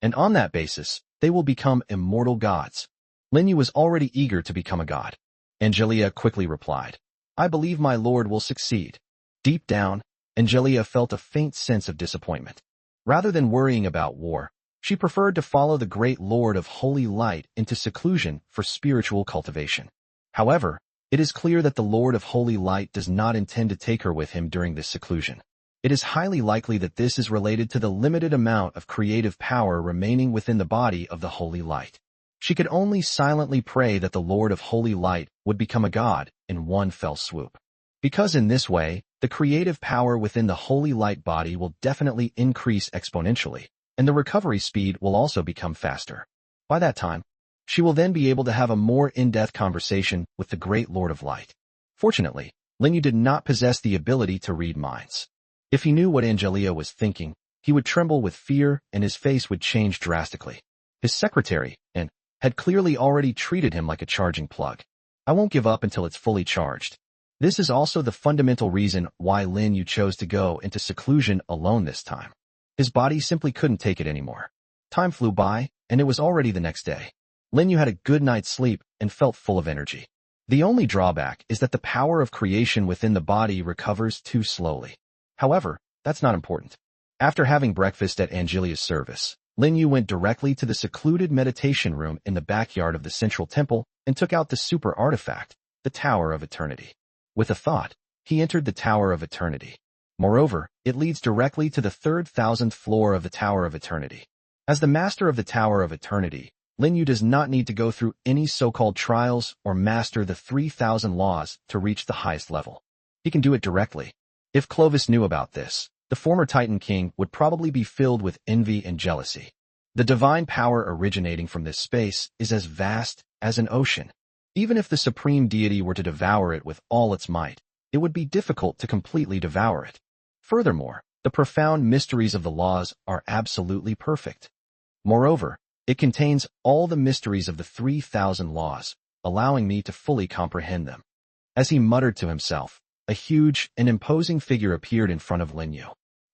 And on that basis, they will become immortal gods." Lin Yu was already eager to become a god. Angelia quickly replied, "I believe my lord will succeed." Deep down, Angelia felt a faint sense of disappointment. Rather than worrying about war, she preferred to follow the great Lord of Holy Light into seclusion for spiritual cultivation. However, it is clear that the Lord of Holy Light does not intend to take her with him during this seclusion. It is highly likely that this is related to the limited amount of creative power remaining within the body of the Holy Light. She could only silently pray that the Lord of Holy Light would become a god in one fell swoop. Because in this way, the creative power within the Holy Light body will definitely increase exponentially, and the recovery speed will also become faster. By that time, she will then be able to have a more in-depth conversation with the great Lord of Light. Fortunately, Lin Yu did not possess the ability to read minds. If he knew what Angelia was thinking, he would tremble with fear and his face would change drastically. His secretary, and had clearly already treated him like a charging plug. "I won't give up until it's fully charged." This is also the fundamental reason why Lin Yu chose to go into seclusion alone this time. His body simply couldn't take it anymore. Time flew by, and it was already the next day. Lin Yu had a good night's sleep and felt full of energy. The only drawback is that the power of creation within the body recovers too slowly. However, that's not important. After having breakfast at Angelia's service, Lin Yu went directly to the secluded meditation room in the backyard of the central temple and took out the super artifact, the Tower of Eternity. With a thought, he entered the Tower of Eternity. Moreover, it leads directly to the 3,000th floor of the Tower of Eternity. As the master of the Tower of Eternity, Lin Yu does not need to go through any so-called trials or master the 3,000 laws to reach the highest level. He can do it directly. If Clovis knew about this, the former Titan King would probably be filled with envy and jealousy. The divine power originating from this space is as vast as an ocean. Even if the supreme deity were to devour it with all its might, it would be difficult to completely devour it. Furthermore, the profound mysteries of the laws are absolutely perfect. Moreover, it contains all the mysteries of the 3,000 laws, allowing me to fully comprehend them. As he muttered to himself, a huge and imposing figure appeared in front of Lin Yu.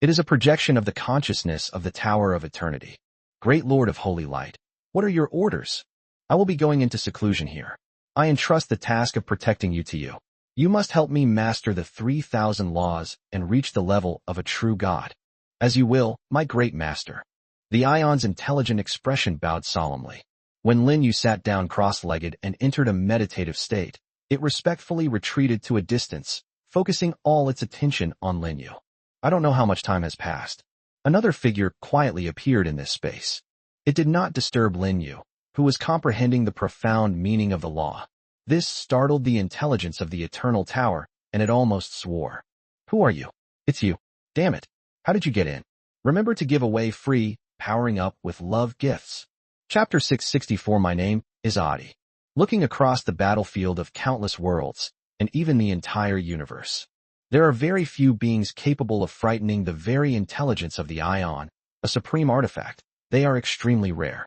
It is a projection of the consciousness of the Tower of Eternity. "Great Lord of Holy Light, what are your orders?" I will be going into seclusion here. I entrust the task of protecting you to you. You must help me master the 3,000 laws and reach the level of a true god. As you will, my great master. The Ion's intelligent expression bowed solemnly. When Lin Yu sat down cross-legged and entered a meditative state, it respectfully retreated to a distance, focusing all its attention on Lin Yu. I don't know how much time has passed. Another figure quietly appeared in this space. It did not disturb Lin Yu, who was comprehending the profound meaning of the law. This startled the intelligence of the Eternal Tower, and it almost swore. Who are you? It's you. Damn it. How did you get in? Remember to give away free, powering up with love gifts. Chapter 664. My name is Adi. Looking across the battlefield of countless worlds, and even the entire universe, there are very few beings capable of frightening the very intelligence of the Ion, a supreme artifact. They are extremely rare.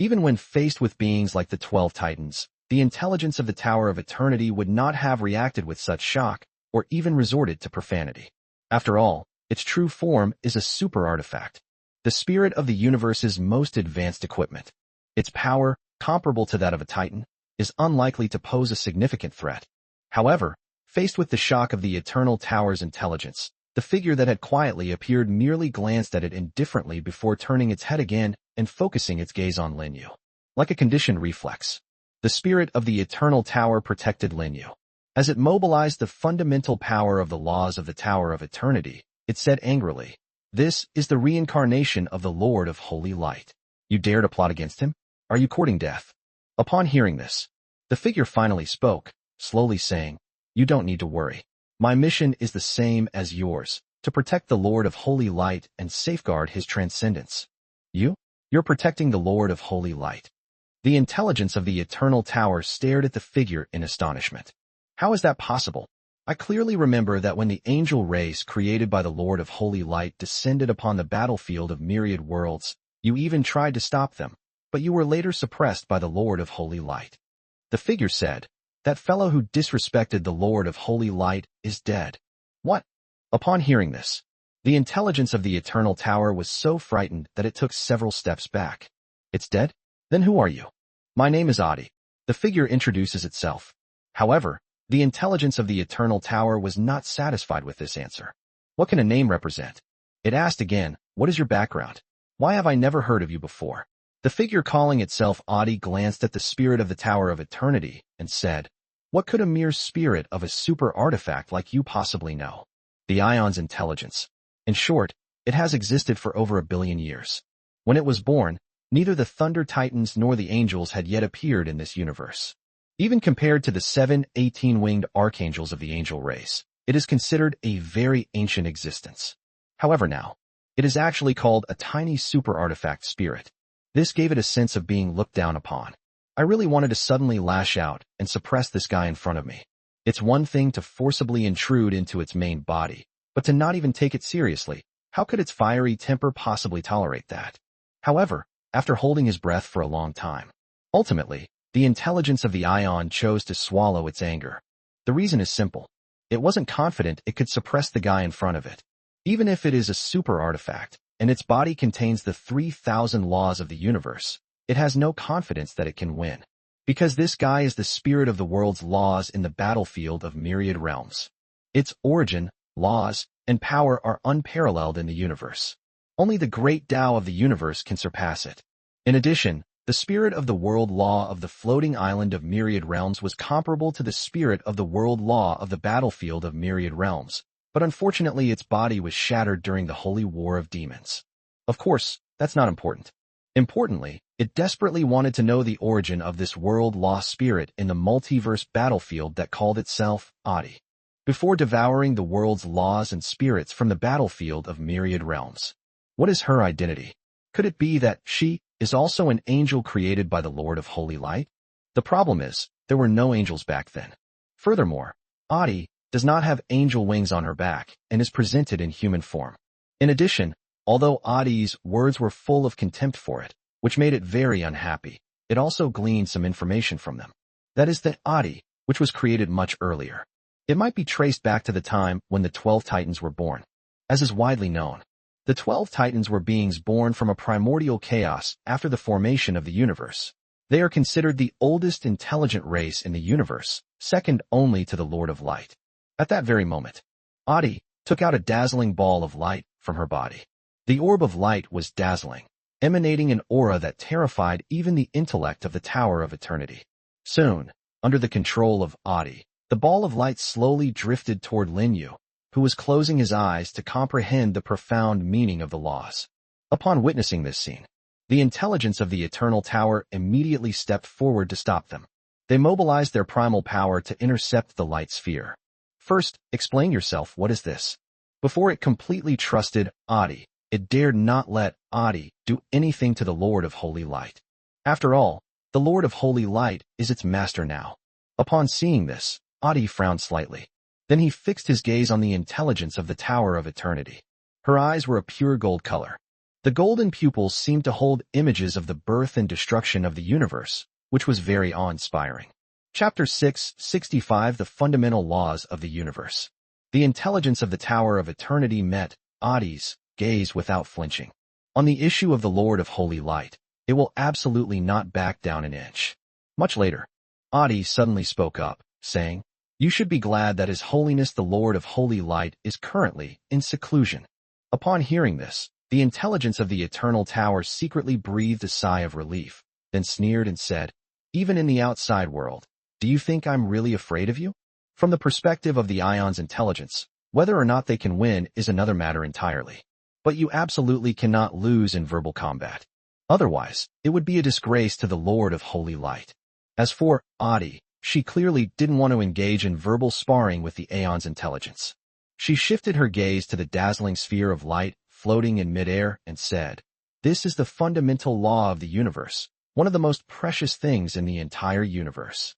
Even when faced with beings like the 12 Titans, the intelligence of the Tower of Eternity would not have reacted with such shock, or even resorted to profanity. After all, its true form is a super artifact, the spirit of the universe's most advanced equipment. Its power, comparable to that of a Titan, is unlikely to pose a significant threat. However, faced with the shock of the Eternal Tower's intelligence, the figure that had quietly appeared merely glanced at it indifferently before turning its head again and focusing its gaze on Lin Yu. Like a conditioned reflex, the spirit of the Eternal Tower protected Lin Yu. As it mobilized the fundamental power of the laws of the Tower of Eternity, it said angrily, "This is the reincarnation of the Lord of Holy Light. You dare to plot against him? Are you courting death?" Upon hearing this, the figure finally spoke, slowly saying, "You don't need to worry. My mission is the same as yours, to protect the Lord of Holy Light and safeguard his transcendence." You're protecting the Lord of Holy Light. The intelligence of the Eternal Tower stared at the figure in astonishment. How is that possible? I clearly remember that when the angel race created by the Lord of Holy Light descended upon the battlefield of myriad worlds, you even tried to stop them, but you were later suppressed by the Lord of Holy Light. The figure said, "That fellow who disrespected the Lord of Holy Light is dead." What? Upon hearing this, the intelligence of the Eternal Tower was so frightened that it took several steps back. It's dead? Then who are you? My name is Adi. The figure introduces itself. However, the intelligence of the Eternal Tower was not satisfied with this answer. What can a name represent? It asked again, "What is your background? Why have I never heard of you before?" The figure calling itself Adi glanced at the spirit of the Tower of Eternity and said, "What could a mere spirit of a super artifact like you possibly know?" The Ion's intelligence. In short, it has existed for over 1 billion years. When it was born, neither the Thunder Titans nor the angels had yet appeared in this universe. Even compared to the 7 18-winged archangels of the angel race, it is considered a very ancient existence. However now, it is actually called a tiny super artifact spirit. This gave it a sense of being looked down upon. I really wanted to suddenly lash out and suppress this guy in front of me. It's one thing to forcibly intrude into its main body, but to not even take it seriously. How could its fiery temper possibly tolerate that? However, after holding his breath for a long time, ultimately, the intelligence of the Ion chose to swallow its anger. The reason is simple. It wasn't confident it could suppress the guy in front of it. Even if it is a super artifact, and its body contains the 3,000 laws of the universe, it has no confidence that it can win. Because this guy is the spirit of the world's laws in the battlefield of myriad realms. Its origin, laws, and power are unparalleled in the universe. Only the great Tao of the universe can surpass it. In addition, the spirit of the world law of the floating island of myriad realms was comparable to the spirit of the world law of the battlefield of myriad realms, but unfortunately its body was shattered during the holy war of demons. Of course, that's not important. Importantly, it desperately wanted to know the origin of this world law spirit in the multiverse battlefield that called itself Adi, before devouring the world's laws and spirits from the battlefield of myriad realms. What is her identity? Could it be that she is also an angel created by the Lord of Holy Light? The problem is, there were no angels back then. Furthermore, Adi does not have angel wings on her back and is presented in human form. In addition, although Adi's words were full of contempt for it, which made it very unhappy, it also gleaned some information from them. That is that Adi, which was created much earlier. It might be traced back to the time when the 12 Titans were born. As is widely known, the 12 Titans were beings born from a primordial chaos after the formation of the universe. They are considered the oldest intelligent race in the universe, second only to the Lord of Light. At that very moment, Adi took out a dazzling ball of light from her body. The orb of light was dazzling, emanating an aura that terrified even the intellect of the Tower of Eternity. Soon, under the control of Adi, the ball of light slowly drifted toward Lin Yu, who was closing his eyes to comprehend the profound meaning of the laws. Upon witnessing this scene, the intelligence of the Eternal Tower immediately stepped forward to stop them. They mobilized their primal power to intercept the light sphere. First, explain yourself, what is this? Before it completely trusted Adi, it dared not let Adi do anything to the Lord of Holy Light. After all, the Lord of Holy Light is its master now. Upon seeing this, Adi frowned slightly. Then he fixed his gaze on the intelligence of the Tower of Eternity. Her eyes were a pure gold color. The golden pupils seemed to hold images of the birth and destruction of the universe, which was very awe-inspiring. Chapter 665 The Fundamental Laws of the Universe. The intelligence of the Tower of Eternity met Adi's gaze without flinching. On the issue of the Lord of Holy Light, it will absolutely not back down an inch. Much later, Adi suddenly spoke up, saying, "You should be glad that His Holiness the Lord of Holy Light is currently in seclusion." Upon hearing this, the intelligence of the Eternal Tower secretly breathed a sigh of relief, then sneered and said, "Even in the outside world, do you think I'm really afraid of you?" From the perspective of the Ion's intelligence, whether or not they can win is another matter entirely. But you absolutely cannot lose in verbal combat. Otherwise, it would be a disgrace to the Lord of Holy Light. As for Adi, she clearly didn't want to engage in verbal sparring with the Aeon's intelligence. She shifted her gaze to the dazzling sphere of light floating in midair and said, "This is the fundamental law of the universe, one of the most precious things in the entire universe.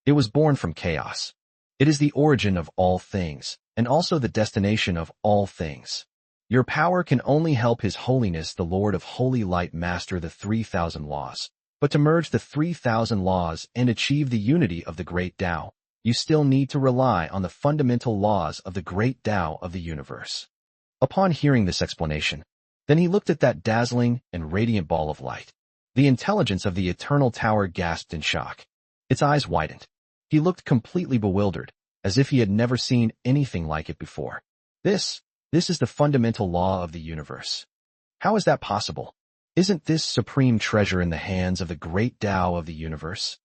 It was born from chaos. It is the origin of all things, and also the destination of all things. Your power can only help His Holiness the Lord of Holy Light master the 3,000 laws. But to merge the 3,000 laws and achieve the unity of the Great Tao, you still need to rely on the fundamental laws of the Great Tao of the universe." Upon hearing this explanation, then he looked at that dazzling and radiant ball of light. The intelligence of the Eternal Tower gasped in shock. Its eyes widened. He looked completely bewildered, as if he had never seen anything like it before. This is the fundamental law of the universe. How is that possible? Isn't this supreme treasure in the hands of the Great Tao of the universe?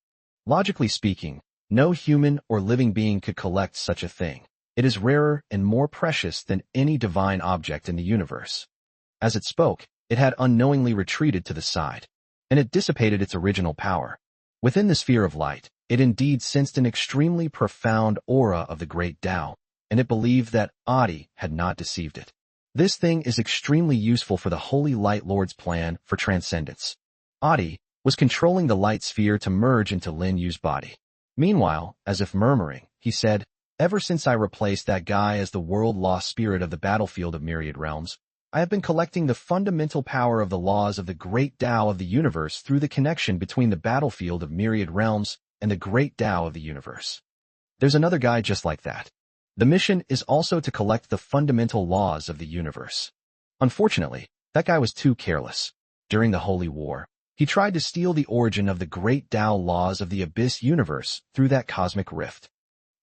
Logically speaking, no human or living being could collect such a thing. It is rarer and more precious than any divine object in the universe. As it spoke, it had unknowingly retreated to the side, and it dissipated its original power. Within the sphere of light, it indeed sensed an extremely profound aura of the Great Tao, and it believed that Adi had not deceived it. This thing is extremely useful for the Holy Light Lord's plan for transcendence. Adi was controlling the light sphere to merge into Lin Yu's body. Meanwhile, as if murmuring, he said, "Ever since I replaced that guy as the world-lost spirit of the battlefield of myriad realms, I have been collecting the fundamental power of the laws of the Great Tao of the universe through the connection between the battlefield of myriad realms and the Great Tao of the universe. There's another guy just like that. The mission is also to collect the fundamental laws of the universe. Unfortunately, that guy was too careless. During the Holy War, he tried to steal the origin of the Great Tao laws of the Abyss universe through that cosmic rift.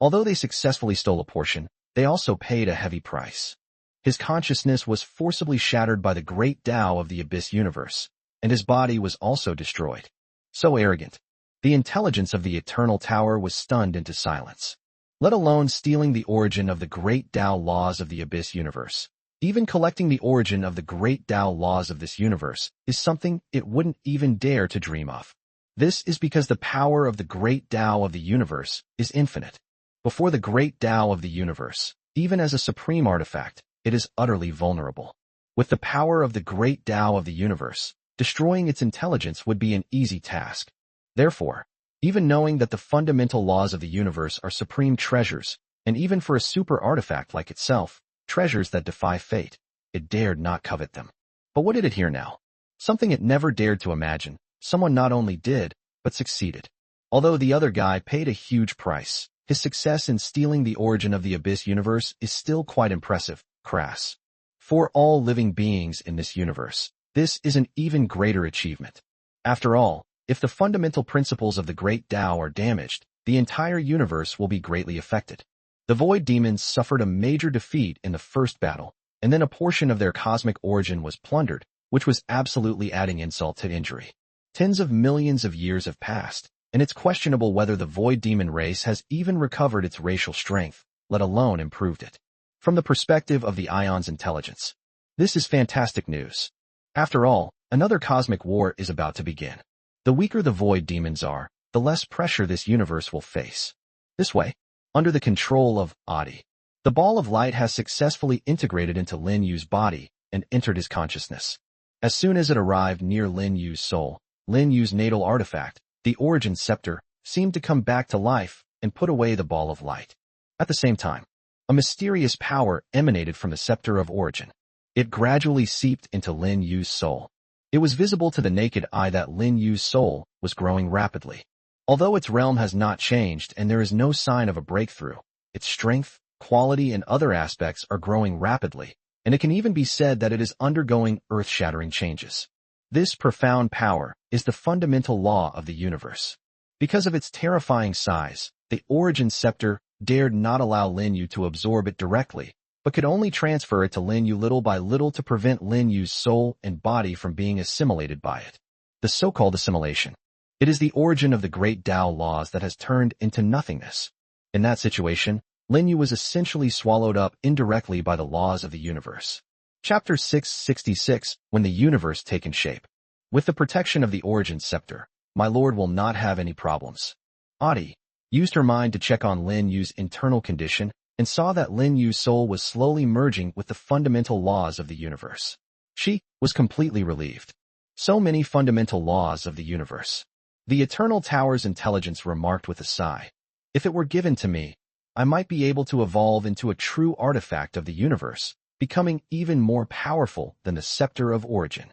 Although they successfully stole a portion, they also paid a heavy price. His consciousness was forcibly shattered by the Great Tao of the Abyss universe, and his body was also destroyed. So arrogant, the intelligence of the Eternal Tower was stunned into silence. Let alone stealing the origin of the Great Tao laws of the Abyss universe. Even collecting the origin of the Great Tao laws of this universe is something it wouldn't even dare to dream of. This is because the power of the Great Tao of the universe is infinite. Before the Great Tao of the universe, even as a supreme artifact, it is utterly vulnerable. With the power of the Great Tao of the universe, destroying its intelligence would be an easy task. Therefore, even knowing that the fundamental laws of the universe are supreme treasures, and even for a super artifact like itself, treasures that defy fate, it dared not covet them. But what did it hear now? Something it never dared to imagine. Someone not only did, but succeeded. Although the other guy paid a huge price, his success in stealing the origin of the Abyss universe is still quite impressive, crass. For all living beings in this universe, this is an even greater achievement. After all, If the fundamental principles of the Great Tao are damaged, the entire universe will be greatly affected. The Void Demons suffered a major defeat in the first battle, and then a portion of their cosmic origin was plundered, which was absolutely adding insult to injury. Tens of millions of years have passed, and it's questionable whether the Void Demon race has even recovered its racial strength, let alone improved it. From the perspective of the Ion's intelligence, this is fantastic news. After all, another cosmic war is about to begin. The weaker the Void Demons are, the less pressure this universe will face. This way, under the control of Adi, the ball of light has successfully integrated into Lin Yu's body and entered his consciousness. As soon as it arrived near Lin Yu's soul, Lin Yu's natal artifact, the Origin Scepter, seemed to come back to life and put away the ball of light. At the same time, a mysterious power emanated from the Scepter of Origin. It gradually seeped into Lin Yu's soul. It was visible to the naked eye that Lin Yu's soul was growing rapidly. Although its realm has not changed and there is no sign of a breakthrough, its strength, quality, and other aspects are growing rapidly, and it can even be said that it is undergoing earth-shattering changes. This profound power is the fundamental law of the universe. Because of its terrifying size, the Origin Scepter dared not allow Lin Yu to absorb it directly, but could only transfer it to Lin Yu little by little to prevent Lin Yu's soul and body from being assimilated by it. The so-called assimilation. It is the origin of the great Tao laws that has turned into nothingness. In that situation, Lin Yu was essentially swallowed up indirectly by the laws of the universe. Chapter 666, When the Universe Taken Shape. With the protection of the Origin Scepter, my lord will not have any problems. Adi used her mind to check on Lin Yu's internal condition and saw that Lin Yu's soul was slowly merging with the fundamental laws of the universe. She was completely relieved. So many fundamental laws of the universe. The Eternal Tower's intelligence remarked with a sigh. If it were given to me, I might be able to evolve into a true artifact of the universe, becoming even more powerful than the Scepter of Origin.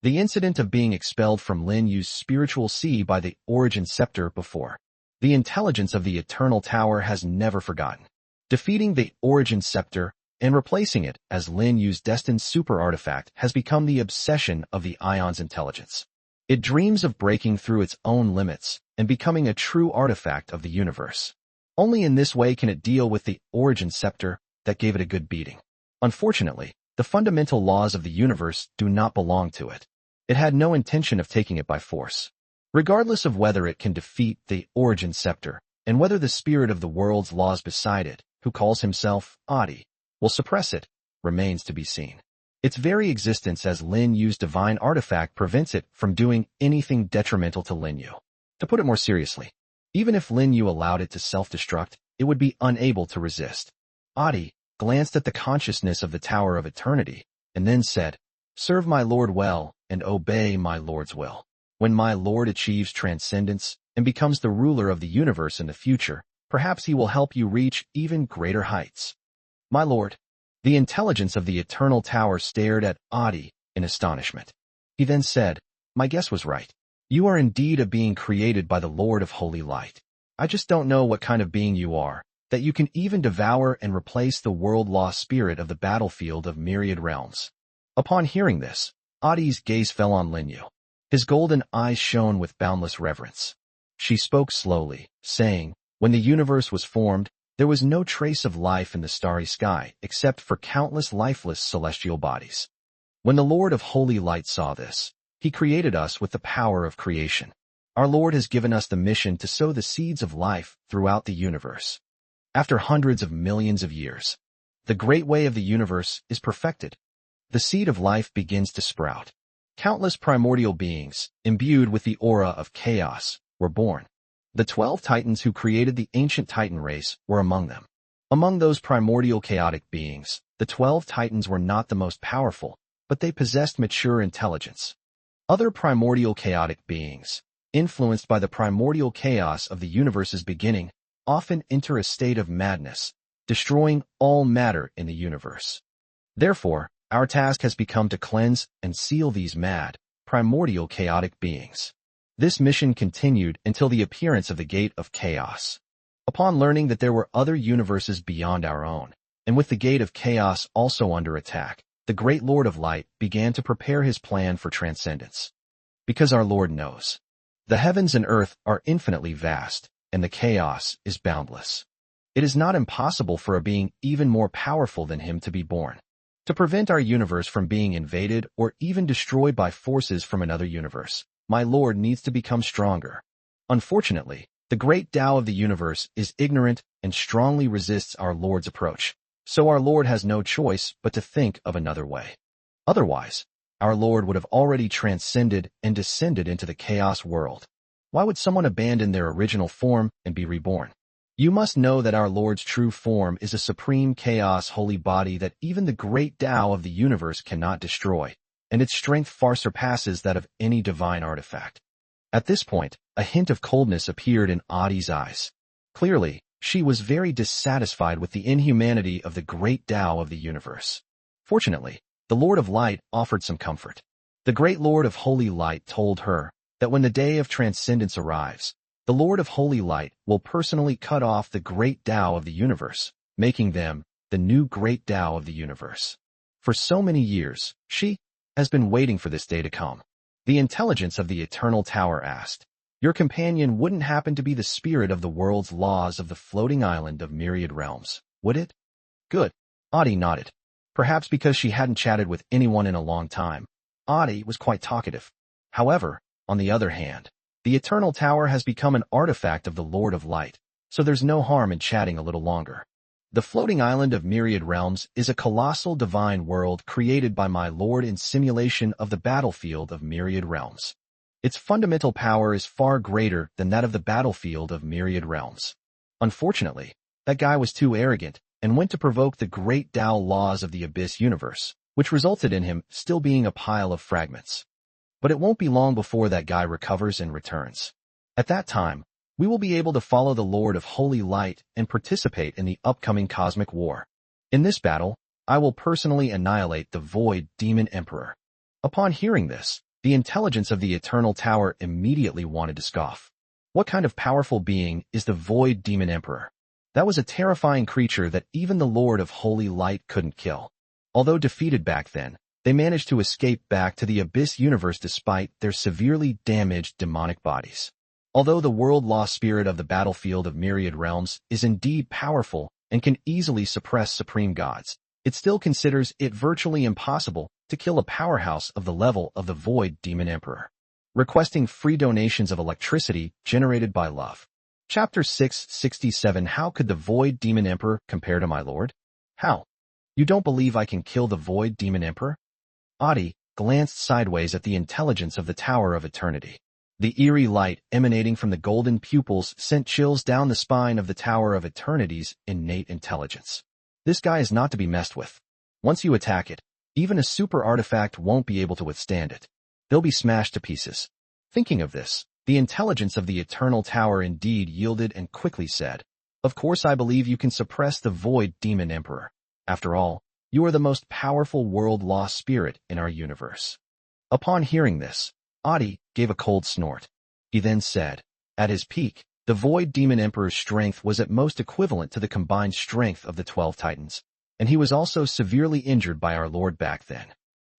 The incident of being expelled from Lin Yu's spiritual sea by the Origin Scepter before. The intelligence of the Eternal Tower has never forgotten. Defeating the Origin Scepter and replacing it as Lin Yu's destined super artifact has become the obsession of the Ion's intelligence. It dreams of breaking through its own limits and becoming a true artifact of the universe. Only in this way can it deal with the Origin Scepter that gave it a good beating. Unfortunately, the fundamental laws of the universe do not belong to it. It had no intention of taking it by force. Regardless of whether it can defeat the Origin Scepter, and whether the spirit of the world's laws beside it, who calls himself Adi, will suppress it, remains to be seen. Its very existence as Lin Yu's divine artifact prevents it from doing anything detrimental to Lin Yu. To put it more seriously, even if Lin Yu allowed it to self-destruct, it would be unable to resist. Adi glanced at the consciousness of the Tower of Eternity, and then said, "Serve my lord well, and obey my lord's will. When my lord achieves transcendence and becomes the ruler of the universe in the future, perhaps he will help you reach even greater heights." My lord. The intelligence of the Eternal Tower stared at Adi in astonishment. He then said, "My guess was right. You are indeed a being created by the Lord of Holy Light. I just don't know what kind of being you are, that you can even devour and replace the world-lost spirit of the battlefield of myriad realms." Upon hearing this, Adi's gaze fell on Lin Yu. His golden eyes shone with boundless reverence. She spoke slowly, saying, "When the universe was formed, there was no trace of life in the starry sky except for countless lifeless celestial bodies. When the Lord of Holy Light saw this, he created us with the power of creation. Our Lord has given us the mission to sow the seeds of life throughout the universe. After hundreds of millions of years, the great way of the universe is perfected. The seed of life begins to sprout. Countless primordial beings, imbued with the aura of chaos, were born. The 12 titans who created the ancient Titan race were among them. Among those primordial chaotic beings, the 12 titans were not the most powerful, but they possessed mature intelligence. Other primordial chaotic beings, influenced by the primordial chaos of the universe's beginning, often enter a state of madness, destroying all matter in the universe. Therefore, our task has become to cleanse and seal these mad, primordial chaotic beings. This mission continued until the appearance of the Gate of Chaos. Upon learning that there were other universes beyond our own, and with the Gate of Chaos also under attack, the great Lord of Light began to prepare his plan for transcendence. Because our Lord knows The heavens and earth are infinitely vast, and the chaos is boundless. It is not impossible for a being even more powerful than him to be born. To prevent our universe from being invaded or even destroyed by forces from another universe, my Lord needs to become stronger. Unfortunately, the great Tao of the universe is ignorant and strongly resists our Lord's approach, so our Lord has no choice but to think of another way. Otherwise, our Lord would have already transcended and descended into the chaos world. Why would someone abandon their original form and be reborn? You must know that our Lord's true form is a supreme chaos holy body that even the great Tao of the universe cannot destroy, and its strength far surpasses that of any divine artifact. At this point, a hint of coldness appeared in Adi's eyes. Clearly, she was very dissatisfied with the inhumanity of the great Tao of the universe. Fortunately, the Lord of Light offered some comfort. The great Lord of Holy Light told her that when the day of transcendence arrives, the Lord of Holy Light will personally cut off the great Tao of the universe, making them the new great Tao of the universe. For so many years, she has been waiting for this day to come. The intelligence of the Eternal Tower asked, "Your companion wouldn't happen to be the spirit of the world's laws of the floating island of myriad realms, would it?" Good. Adi nodded. Perhaps because she hadn't chatted with anyone in a long time, Adi was quite talkative. However, on the other hand, the Eternal Tower has become an artifact of the Lord of Light, so there's no harm in chatting a little longer. The floating island of myriad realms is a colossal divine world created by my Lord in simulation of the battlefield of myriad realms. Its fundamental power is far greater than that of the battlefield of myriad realms. Unfortunately, that guy was too arrogant and went to provoke the great Tao laws of the Abyss universe, which resulted in him still being a pile of fragments. But it won't be long before that guy recovers and returns. At that time, we will be able to follow the Lord of Holy Light and participate in the upcoming cosmic war. In this battle, I will personally annihilate the Void Demon Emperor. Upon hearing this, the intelligence of the Eternal Tower immediately wanted to scoff. What kind of powerful being is the Void Demon Emperor? That was a terrifying creature that even the Lord of Holy Light couldn't kill. Although defeated back then, they managed to escape back to the Abyss universe despite their severely damaged demonic bodies. Although the world-lost spirit of the battlefield of myriad realms is indeed powerful and can easily suppress supreme gods, it still considers it virtually impossible to kill a powerhouse of the level of the Void Demon Emperor. Requesting free donations of electricity generated by love. Chapter 667 How could the Void Demon Emperor compare to my lord? How? You don't believe I can kill the Void Demon Emperor? Adi glanced sideways at the intelligence of the Tower of Eternity. The eerie light emanating from the golden pupils sent chills down the spine of the Tower of Eternity's innate intelligence. This guy is not to be messed with. Once you attack it, even a super artifact won't be able to withstand it. They'll be smashed to pieces. Thinking of this, the intelligence of the Eternal Tower indeed yielded and quickly said, "Of course I believe you can suppress the Void Demon Emperor. After all, you are the most powerful world-lost spirit in our universe." Upon hearing this, Adi gave a cold snort. He then said, at his peak, the Void Demon Emperor's strength was at most equivalent to the combined strength of the 12 Titans, and he was also severely injured by our Lord back then.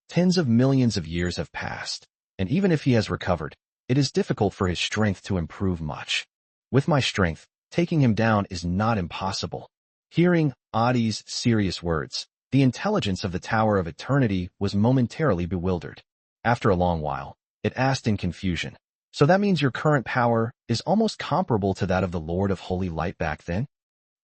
Tens of millions of years have passed, and even if he has recovered, it is difficult for his strength to improve much. With my strength, taking him down is not impossible. Hearing Adi's serious words, the intelligence of the Tower of Eternity was momentarily bewildered. After a long while, it asked in confusion, "So that means your current power is almost comparable to that of the Lord of Holy Light back then?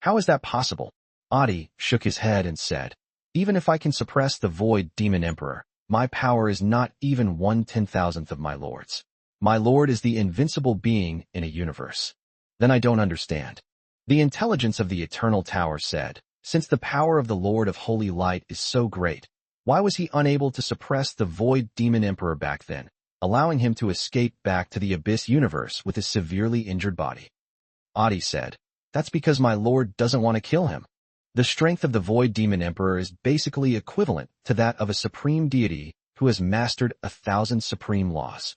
How is that possible?" Adi shook his head and said, "Even if I can suppress the Void Demon Emperor, my power is not even 1/10,000th of my Lord's. My Lord is the invincible being in a universe." Then I don't understand. The intelligence of the Eternal Tower said, "Since the power of the Lord of Holy Light is so great, why was he unable to suppress the Void Demon Emperor back then, allowing him to escape back to the Abyss universe with his severely injured body?" Adi said, "That's because my Lord doesn't want to kill him. The strength of the Void Demon Emperor is basically equivalent to that of a supreme deity who has mastered 1,000 supreme laws.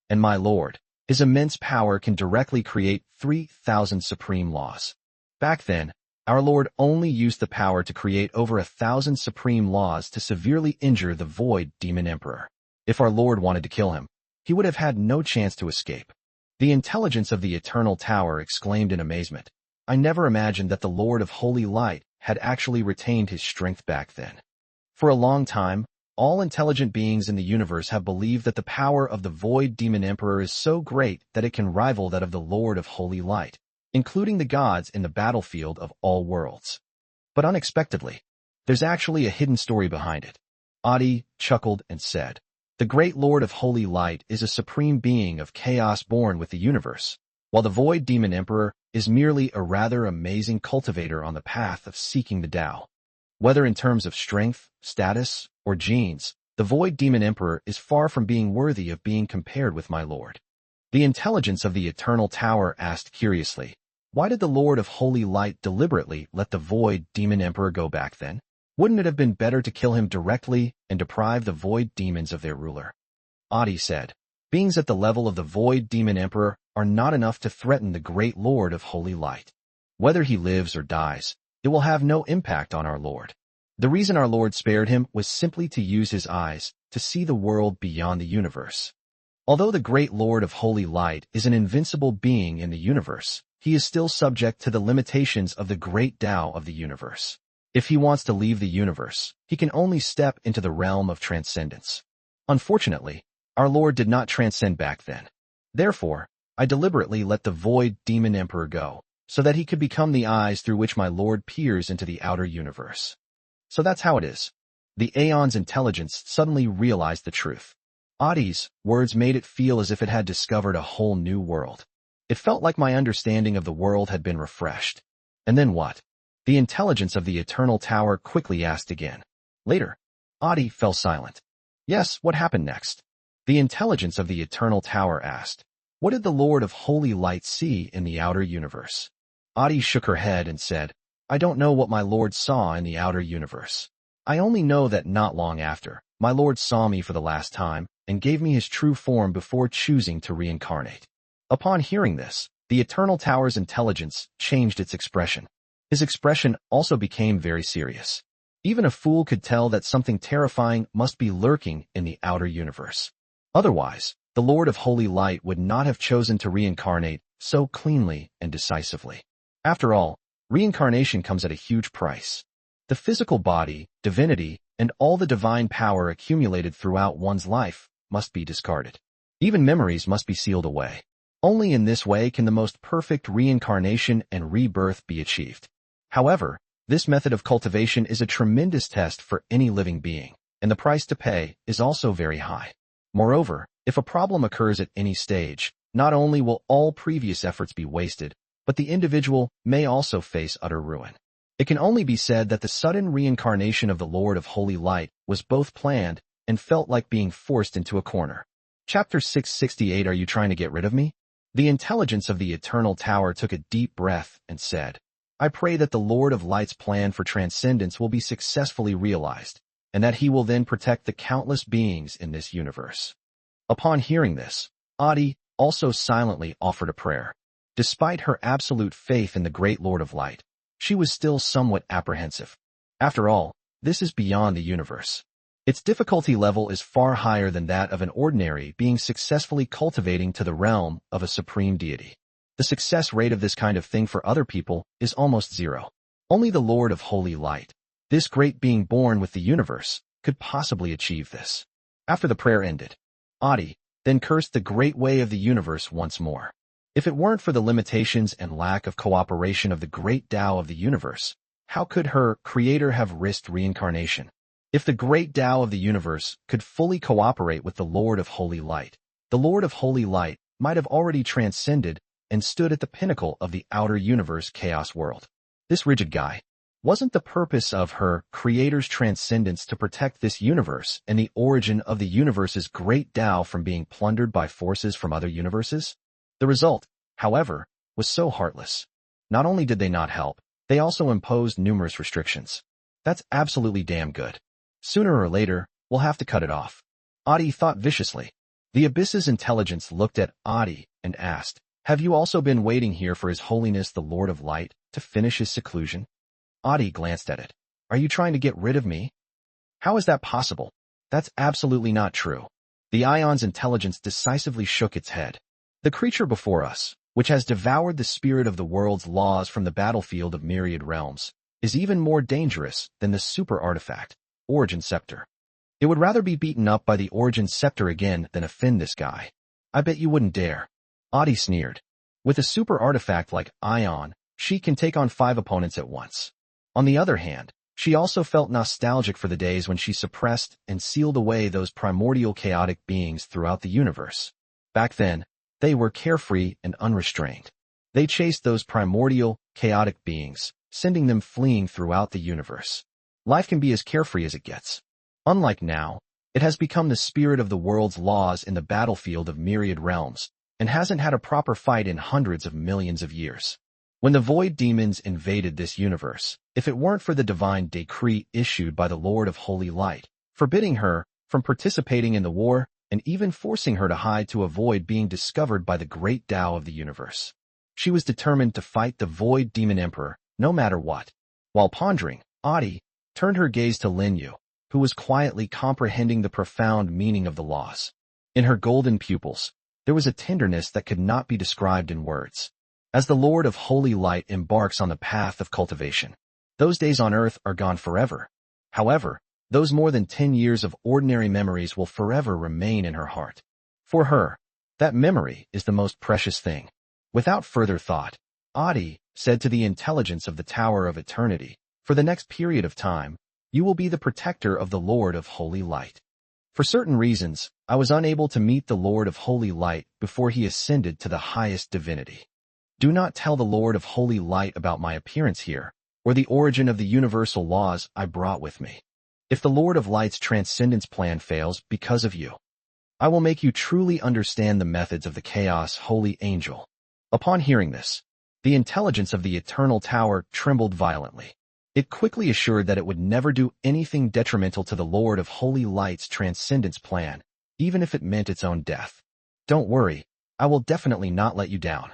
And my Lord, his immense power can directly create 3,000 supreme laws. Back then, our Lord only used the power to create over 1,000 supreme laws to severely injure the Void Demon Emperor. If our Lord wanted to kill him, he would have had no chance to escape. The intelligence of the Eternal Tower exclaimed in amazement. I never imagined that the Lord of Holy Light had actually retained his strength back then. For a long time, all intelligent beings in the universe have believed that the power of the Void Demon Emperor is so great that it can rival that of the Lord of Holy Light, including the gods in the battlefield of all worlds. But unexpectedly, there's actually a hidden story behind it. Adi chuckled and said, the great Lord of Holy Light is a supreme being of chaos born with the universe, while the Void Demon Emperor is merely a rather amazing cultivator on the path of seeking the Tao. Whether in terms of strength, status, or genes, the Void Demon Emperor is far from being worthy of being compared with my lord. The intelligence of the Eternal Tower asked curiously, why did the Lord of Holy Light deliberately let the Void Demon Emperor go back then? Wouldn't it have been better to kill him directly and deprive the Void Demons of their ruler? Adi said, beings at the level of the Void Demon Emperor are not enough to threaten the great Lord of Holy Light. Whether he lives or dies, it will have no impact on our Lord. The reason our Lord spared him was simply to use his eyes to see the world beyond the universe. Although the great Lord of Holy Light is an invincible being in the universe, he is still subject to the limitations of the great Tao of the universe. If he wants to leave the universe, he can only step into the realm of transcendence. Unfortunately, our Lord did not transcend back then. Therefore, I deliberately let the Void Demon Emperor go, so that he could become the eyes through which my Lord peers into the outer universe. So that's how it is. The Aeon's intelligence suddenly realized the truth. Adi's words made it feel as if it had discovered a whole new world. It felt like my understanding of the world had been refreshed. And then what? The intelligence of the Eternal Tower quickly asked again. Later, Adi fell silent. Yes, what happened next? The intelligence of the Eternal Tower asked. What did the Lord of Holy Light see in the outer universe? Adi shook her head and said, I don't know what my Lord saw in the outer universe. I only know that not long after, my Lord saw me for the last time and gave me his true form before choosing to reincarnate. Upon hearing this, the Eternal Tower's intelligence changed its expression. His expression also became very serious. Even a fool could tell that something terrifying must be lurking in the outer universe. Otherwise, the Lord of Holy Light would not have chosen to reincarnate so cleanly and decisively. After all, reincarnation comes at a huge price. The physical body, divinity, and all the divine power accumulated throughout one's life must be discarded. Even memories must be sealed away. Only in this way can the most perfect reincarnation and rebirth be achieved. However, this method of cultivation is a tremendous test for any living being, and the price to pay is also very high. Moreover, if a problem occurs at any stage, not only will all previous efforts be wasted, but the individual may also face utter ruin. It can only be said that the sudden reincarnation of the Lord of Holy Light was both planned and felt like being forced into a corner. Chapter 668. Are you trying to get rid of me? The intelligence of the Eternal Tower took a deep breath and said, I pray that the Lord of Light's plan for transcendence will be successfully realized, and that he will then protect the countless beings in this universe. Upon hearing this, Adi also silently offered a prayer. Despite her absolute faith in the great Lord of Light, she was still somewhat apprehensive. After all, this is beyond the universe. Its difficulty level is far higher than that of an ordinary being successfully cultivating to the realm of a supreme deity. The success rate of this kind of thing for other people is almost zero. Only the Lord of Holy Light, this great being born with the universe, could possibly achieve this. After the prayer ended, Adi then cursed the great way of the universe once more. If it weren't for the limitations and lack of cooperation of the great Tao of the universe, how could her creator have risked reincarnation? If the great Tao of the universe could fully cooperate with the Lord of Holy Light, the Lord of Holy Light might have already transcended and stood at the pinnacle of the outer universe chaos world. This rigid guy. Wasn't the purpose of her creator's transcendence to protect this universe and the origin of the universe's great Tao from being plundered by forces from other universes? The result, however, was so heartless. Not only did they not help, they also imposed numerous restrictions. That's absolutely damn good. Sooner or later, we'll have to cut it off. Adi thought viciously. The Abyss's intelligence looked at Adi and asked, Have you also been waiting here for His Holiness the Lord of Light to finish his seclusion? Adi glanced at it. Are you trying to get rid of me? How is that possible? That's absolutely not true. The Ion's intelligence decisively shook its head. The creature before us, which has devoured the spirit of the world's laws from the battlefield of myriad realms, is even more dangerous than the super artifact, Origin Scepter. It would rather be beaten up by the Origin Scepter again than offend this guy. I bet you wouldn't dare. Adi sneered. With a super artifact like Ion, she can take on 5 opponents at once. On the other hand, she also felt nostalgic for the days when she suppressed and sealed away those primordial chaotic beings throughout the universe. Back then, they were carefree and unrestrained. They chased those primordial, chaotic beings, sending them fleeing throughout the universe. Life can be as carefree as it gets. Unlike now, it has become the spirit of the world's laws in the battlefield of myriad realms, and hasn't had a proper fight in hundreds of millions of years. When the void demons invaded this universe, if it weren't for the divine decree issued by the Lord of Holy Light, forbidding her from participating in the war and even forcing her to hide to avoid being discovered by the great Tao of the universe, she was determined to fight the void demon emperor, no matter what. While pondering, Adi turned her gaze to Lin Yu, who was quietly comprehending the profound meaning of the laws. In her golden pupils, there was a tenderness that could not be described in words. As the Lord of Holy Light embarks on the path of cultivation, those days on earth are gone forever. However, those more than 10 years of ordinary memories will forever remain in her heart. For her, that memory is the most precious thing. Without further thought, Adi said to the intelligence of the Tower of Eternity, "For the next period of time, you will be the protector of the Lord of Holy Light." For certain reasons, I was unable to meet the Lord of Holy Light before he ascended to the highest divinity. Do not tell the Lord of Holy Light about my appearance here, or the origin of the universal laws I brought with me. If the Lord of Light's transcendence plan fails because of you, I will make you truly understand the methods of the Chaos Holy Angel. Upon hearing this, the intelligence of the Eternal Tower trembled violently. It quickly assured that it would never do anything detrimental to the Lord of Holy Light's transcendence plan, even if it meant its own death. Don't worry, I will definitely not let you down.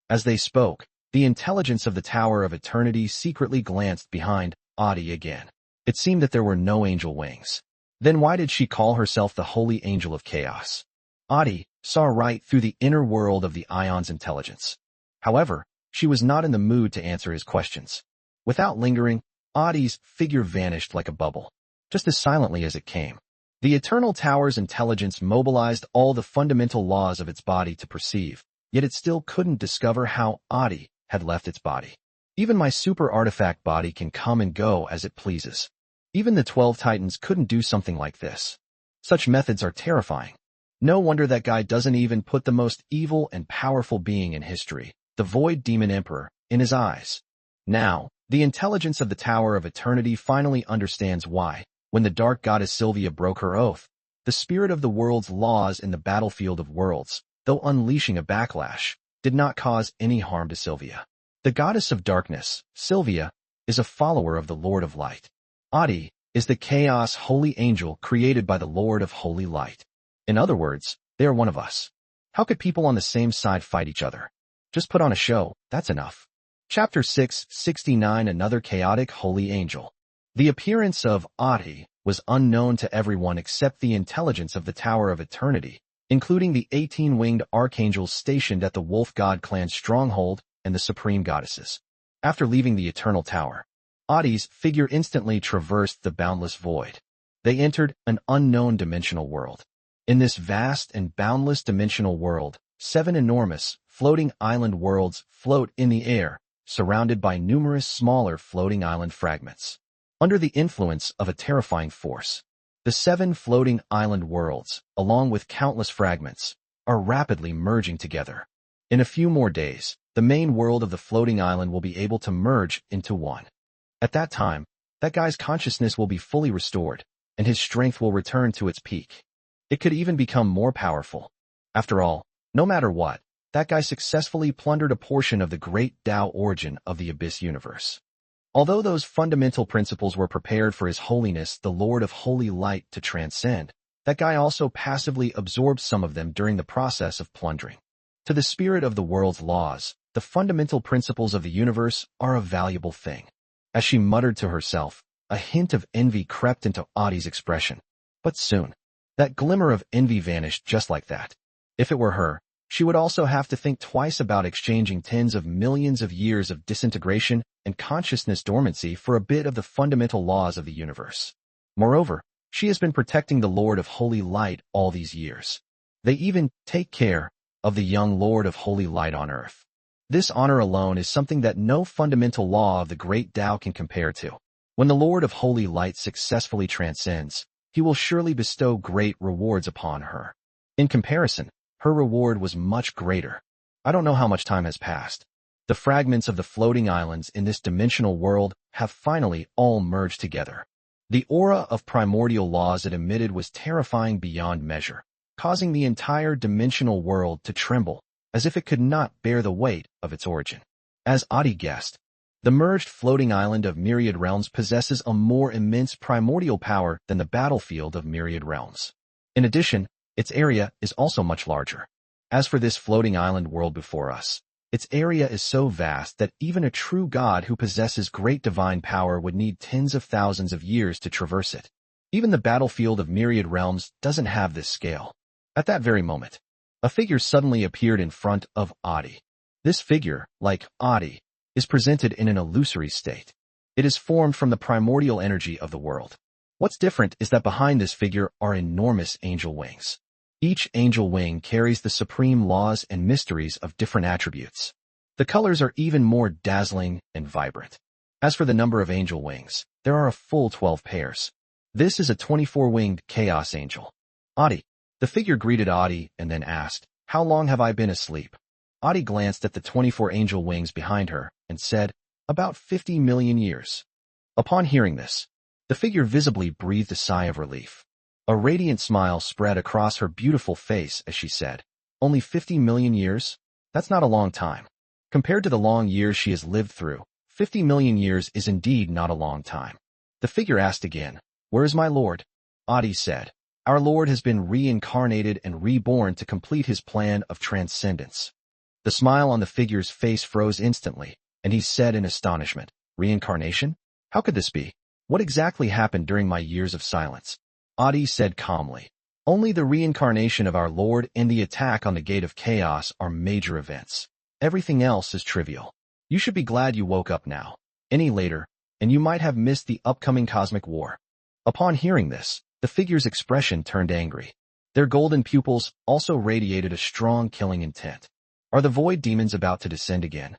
As they spoke, the intelligence of the Tower of Eternity secretly glanced behind Adi again. It seemed that there were no angel wings. Then why did she call herself the Holy Angel of Chaos? Adi saw right through the inner world of the Ion's intelligence. However, she was not in the mood to answer his questions. Without lingering, Adi's figure vanished like a bubble, just as silently as it came. The Eternal Tower's intelligence mobilized all the fundamental laws of its body to perceive, yet it still couldn't discover how Adi had left its body. Even my super artifact body can come and go as it pleases. Even the 12 Titans couldn't do something like this. Such methods are terrifying. No wonder that guy doesn't even put the most evil and powerful being in history, the Void Demon Emperor, in his eyes. Now, the intelligence of the Tower of Eternity finally understands why, when the dark goddess Sylvia broke her oath, the spirit of the world's laws in the battlefield of worlds, though unleashing a backlash, did not cause any harm to Sylvia. The goddess of darkness, Sylvia, is a follower of the Lord of Light. Adi is the Chaos Holy Angel created by the Lord of Holy Light. In other words, they are one of us. How could people on the same side fight each other? Just put on a show, that's enough. Chapter 669 Another Chaotic Holy Angel. The appearance of Adi was unknown to everyone except the intelligence of the Tower of Eternity, including the 18-winged archangels stationed at the Wolf God clan's stronghold and the supreme goddesses. After leaving the Eternal Tower, Adi's figure instantly traversed the boundless void. They entered an unknown dimensional world. In this vast and boundless dimensional world, 7 enormous, floating island worlds float in the air, surrounded by numerous smaller floating island fragments. Under the influence of a terrifying force, the 7 floating island worlds, along with countless fragments, are rapidly merging together. In a few more days, the main world of the floating island will be able to merge into one. At that time, that guy's consciousness will be fully restored, and his strength will return to its peak. It could even become more powerful. After all, no matter what, that guy successfully plundered a portion of the great Tao origin of the Abyss universe. Although those fundamental principles were prepared for His Holiness the Lord of Holy Light to transcend, that guy also passively absorbed some of them during the process of plundering. To the spirit of the world's laws, the fundamental principles of the universe are a valuable thing. As she muttered to herself, a hint of envy crept into Adi's expression. But soon, that glimmer of envy vanished just like that. If it were her, She would also have to think twice about exchanging tens of millions of years of disintegration and consciousness dormancy for a bit of the fundamental laws of the universe. Moreover, she has been protecting the Lord of Holy Light all these years. They even take care of the young Lord of Holy Light on earth. This honor alone is something that no fundamental law of the great Tao can compare to. When the Lord of Holy Light successfully transcends, he will surely bestow great rewards upon her. In comparison, her reward was much greater. I don't know how much time has passed. The fragments of the floating islands in this dimensional world have finally all merged together. The aura of primordial laws it emitted was terrifying beyond measure, causing the entire dimensional world to tremble, as if it could not bear the weight of its origin. As Adi guessed, the merged floating island of Myriad Realms possesses a more immense primordial power than the battlefield of Myriad Realms. In addition, its area is also much larger. As for this floating island world before us, its area is so vast that even a true god who possesses great divine power would need tens of thousands of years to traverse it. Even the battlefield of Myriad Realms doesn't have this scale. At that very moment, a figure suddenly appeared in front of Adi. This figure, like Adi, is presented in an illusory state. It is formed from the primordial energy of the world. What's different is that behind this figure are enormous angel wings. Each angel wing carries the supreme laws and mysteries of different attributes. The colors are even more dazzling and vibrant. As for the number of angel wings, there are a full 12 pairs. This is a 24-winged chaos angel. Adi. The figure greeted Adi and then asked, "How long have I been asleep?" Adi glanced at the 24 angel wings behind her and said, "About 50 million years." Upon hearing this, the figure visibly breathed a sigh of relief. A radiant smile spread across her beautiful face as she said, "Only 50 million years? That's not a long time. Compared to the long years she has lived through, 50 million years is indeed not a long time." The figure asked again, "Where is my lord?" Adi said, "Our Lord has been reincarnated and reborn to complete his plan of transcendence." The smile on the figure's face froze instantly, and he said in astonishment, "Reincarnation? How could this be? What exactly happened during my years of silence?" Adi said calmly, "Only the reincarnation of our Lord and the attack on the Gate of Chaos are major events. Everything else is trivial. You should be glad you woke up now. Any later, and you might have missed the upcoming cosmic war." Upon hearing this, the figure's expression turned angry. Their golden pupils also radiated a strong killing intent. Are the void demons about to descend again?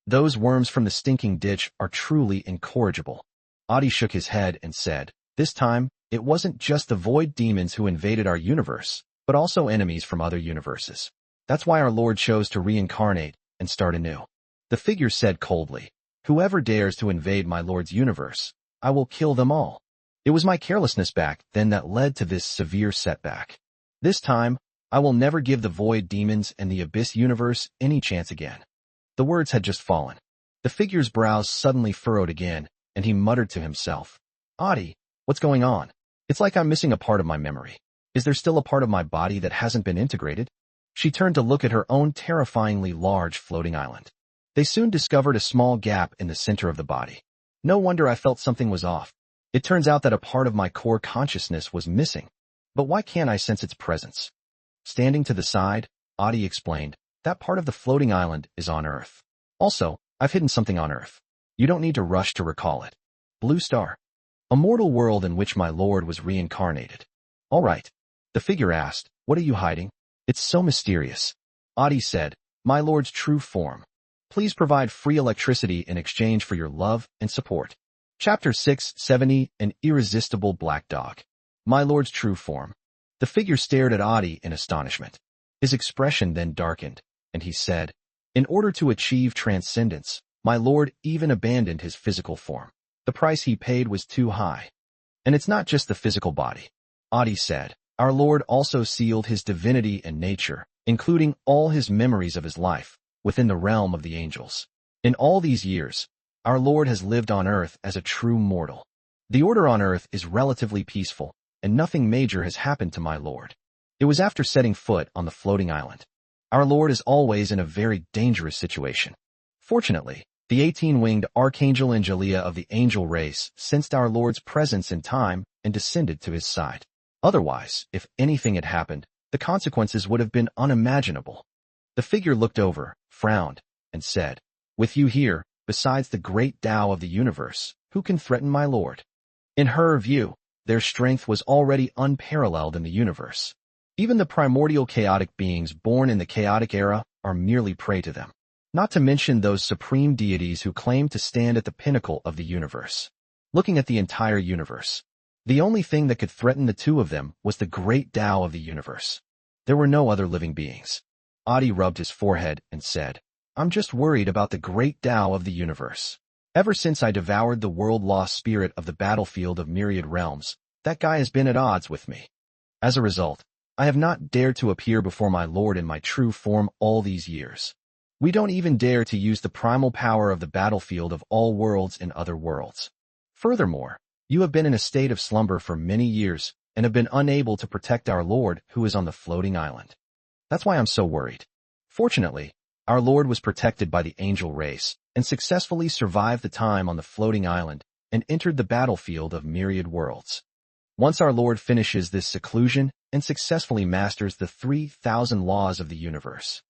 Those worms from the stinking ditch are truly incorrigible. Adi shook his head and said, "This time, it wasn't just the void demons who invaded our universe, but also enemies from other universes. That's why our Lord chose to reincarnate and start anew." The figure said coldly, "Whoever dares to invade my Lord's universe, I will kill them all. It was my carelessness back then that led to this severe setback. This time, I will never give the void demons and the abyss universe any chance again." The words had just fallen. The figure's brows suddenly furrowed again, and he muttered to himself, "Adi, what's going on? It's like I'm missing a part of my memory. Is there still a part of my body that hasn't been integrated?" She turned to look at her own terrifyingly large floating island. They soon discovered a small gap in the center of the body. "No wonder I felt something was off. It turns out that a part of my core consciousness was missing. But why can't I sense its presence?" Standing to the side, Adi explained, "That part of the floating island is on Earth. Also, I've hidden something on Earth. You don't need to rush to recall it. Blue Star. A mortal world in which my Lord was reincarnated." "All right." The figure asked, "What are you hiding? It's so mysterious." Adi said, "My Lord's true form. Please provide free electricity in exchange for your love and support." Chapter 670, An Irresistible Black Dog. My Lord's true form. The figure stared at Adi in astonishment. His expression then darkened, and he said, "In order to achieve transcendence, my Lord even abandoned his physical form. The price he paid was too high. And it's not just the physical body." Adi said, "Our Lord also sealed his divinity and nature, including all his memories of his life, within the realm of the angels. In all these years, our Lord has lived on earth as a true mortal. The order on earth is relatively peaceful, and nothing major has happened to my Lord. It was after setting foot on the floating island. Our Lord is always in a very dangerous situation. Fortunately, the 18-winged archangel Angelia of the angel race sensed our Lord's presence in time and descended to his side. Otherwise, if anything had happened, the consequences would have been unimaginable. The figure looked over, frowned, and said, "With you here, besides the great Tao of the universe, who can threaten my lord?" In her view, their strength was already unparalleled in the universe. Even the primordial chaotic beings born in the chaotic era are merely prey to them. Not to mention those supreme deities who claim to stand at the pinnacle of the universe. Looking at the entire universe, the only thing that could threaten the two of them was the great Tao of the universe. There were no other living beings. Adi rubbed his forehead and said, "I'm just worried about the great Tao of the universe. Ever since I devoured the world-lost spirit of the battlefield of myriad realms, that guy has been at odds with me. As a result, I have not dared to appear before my lord in my true form all these years. We don't even dare to use the primal power of the battlefield of all worlds and other worlds. Furthermore, you have been in a state of slumber for many years and have been unable to protect our lord who is on the floating island. That's why I'm so worried. Fortunately, our lord was protected by the angel race and successfully survived the time on the floating island and entered the battlefield of myriad worlds. Once our lord finishes this seclusion and successfully masters the 3,000 laws of the universe,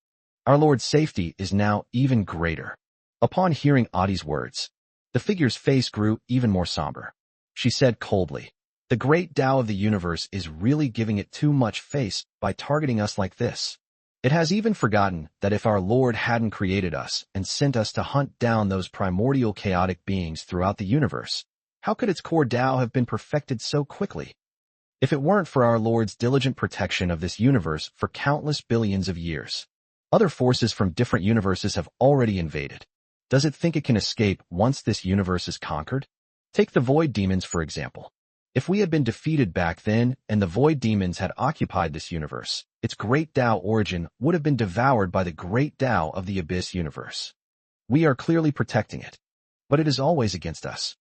our lord's safety is now even greater." Upon hearing Adi's words, the figure's face grew even more somber. She said coldly, "The great Tao of the universe is really giving it too much face by targeting us like this. It has even forgotten that if our Lord hadn't created us and sent us to hunt down those primordial chaotic beings throughout the universe, how could its core Tao have been perfected so quickly? If it weren't for our Lord's diligent protection of this universe for countless billions of years, other forces from different universes have already invaded. Does it think it can escape once this universe is conquered? Take the void demons, for example. If we had been defeated back then and the void demons had occupied this universe, its great Tao origin would have been devoured by the great Tao of the abyss universe. We are clearly protecting it, but it is always against us.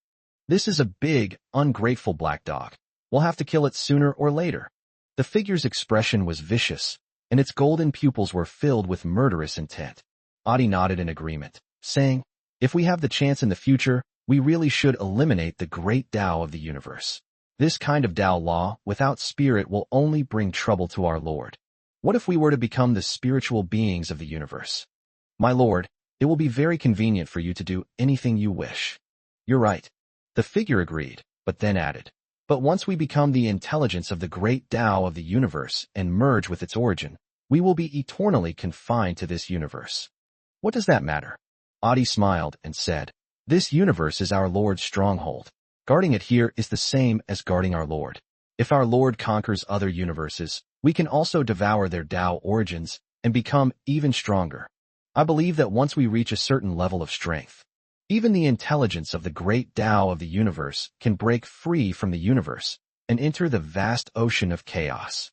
This is a big, ungrateful black dog. We'll have to kill it sooner or later." The figure's expression was vicious, and its golden pupils were filled with murderous intent. Adi nodded in agreement, saying, "If we have the chance in the future, we really should eliminate the great Tao of the universe. This kind of Tao law without spirit will only bring trouble to our Lord. What if we were to become the spiritual beings of the universe? My Lord, it will be very convenient for you to do anything you wish." "You're right." The figure agreed, but then added, "But once we become the intelligence of the great Tao of the universe and merge with its origin, we will be eternally confined to this universe." "What does that matter?" Adi smiled and said, "This universe is our Lord's stronghold. Guarding it here is the same as guarding our Lord. If our Lord conquers other universes, we can also devour their Tao origins and become even stronger. I believe that once we reach a certain level of strength, even the intelligence of the great Tao of the universe can break free from the universe and enter the vast ocean of chaos."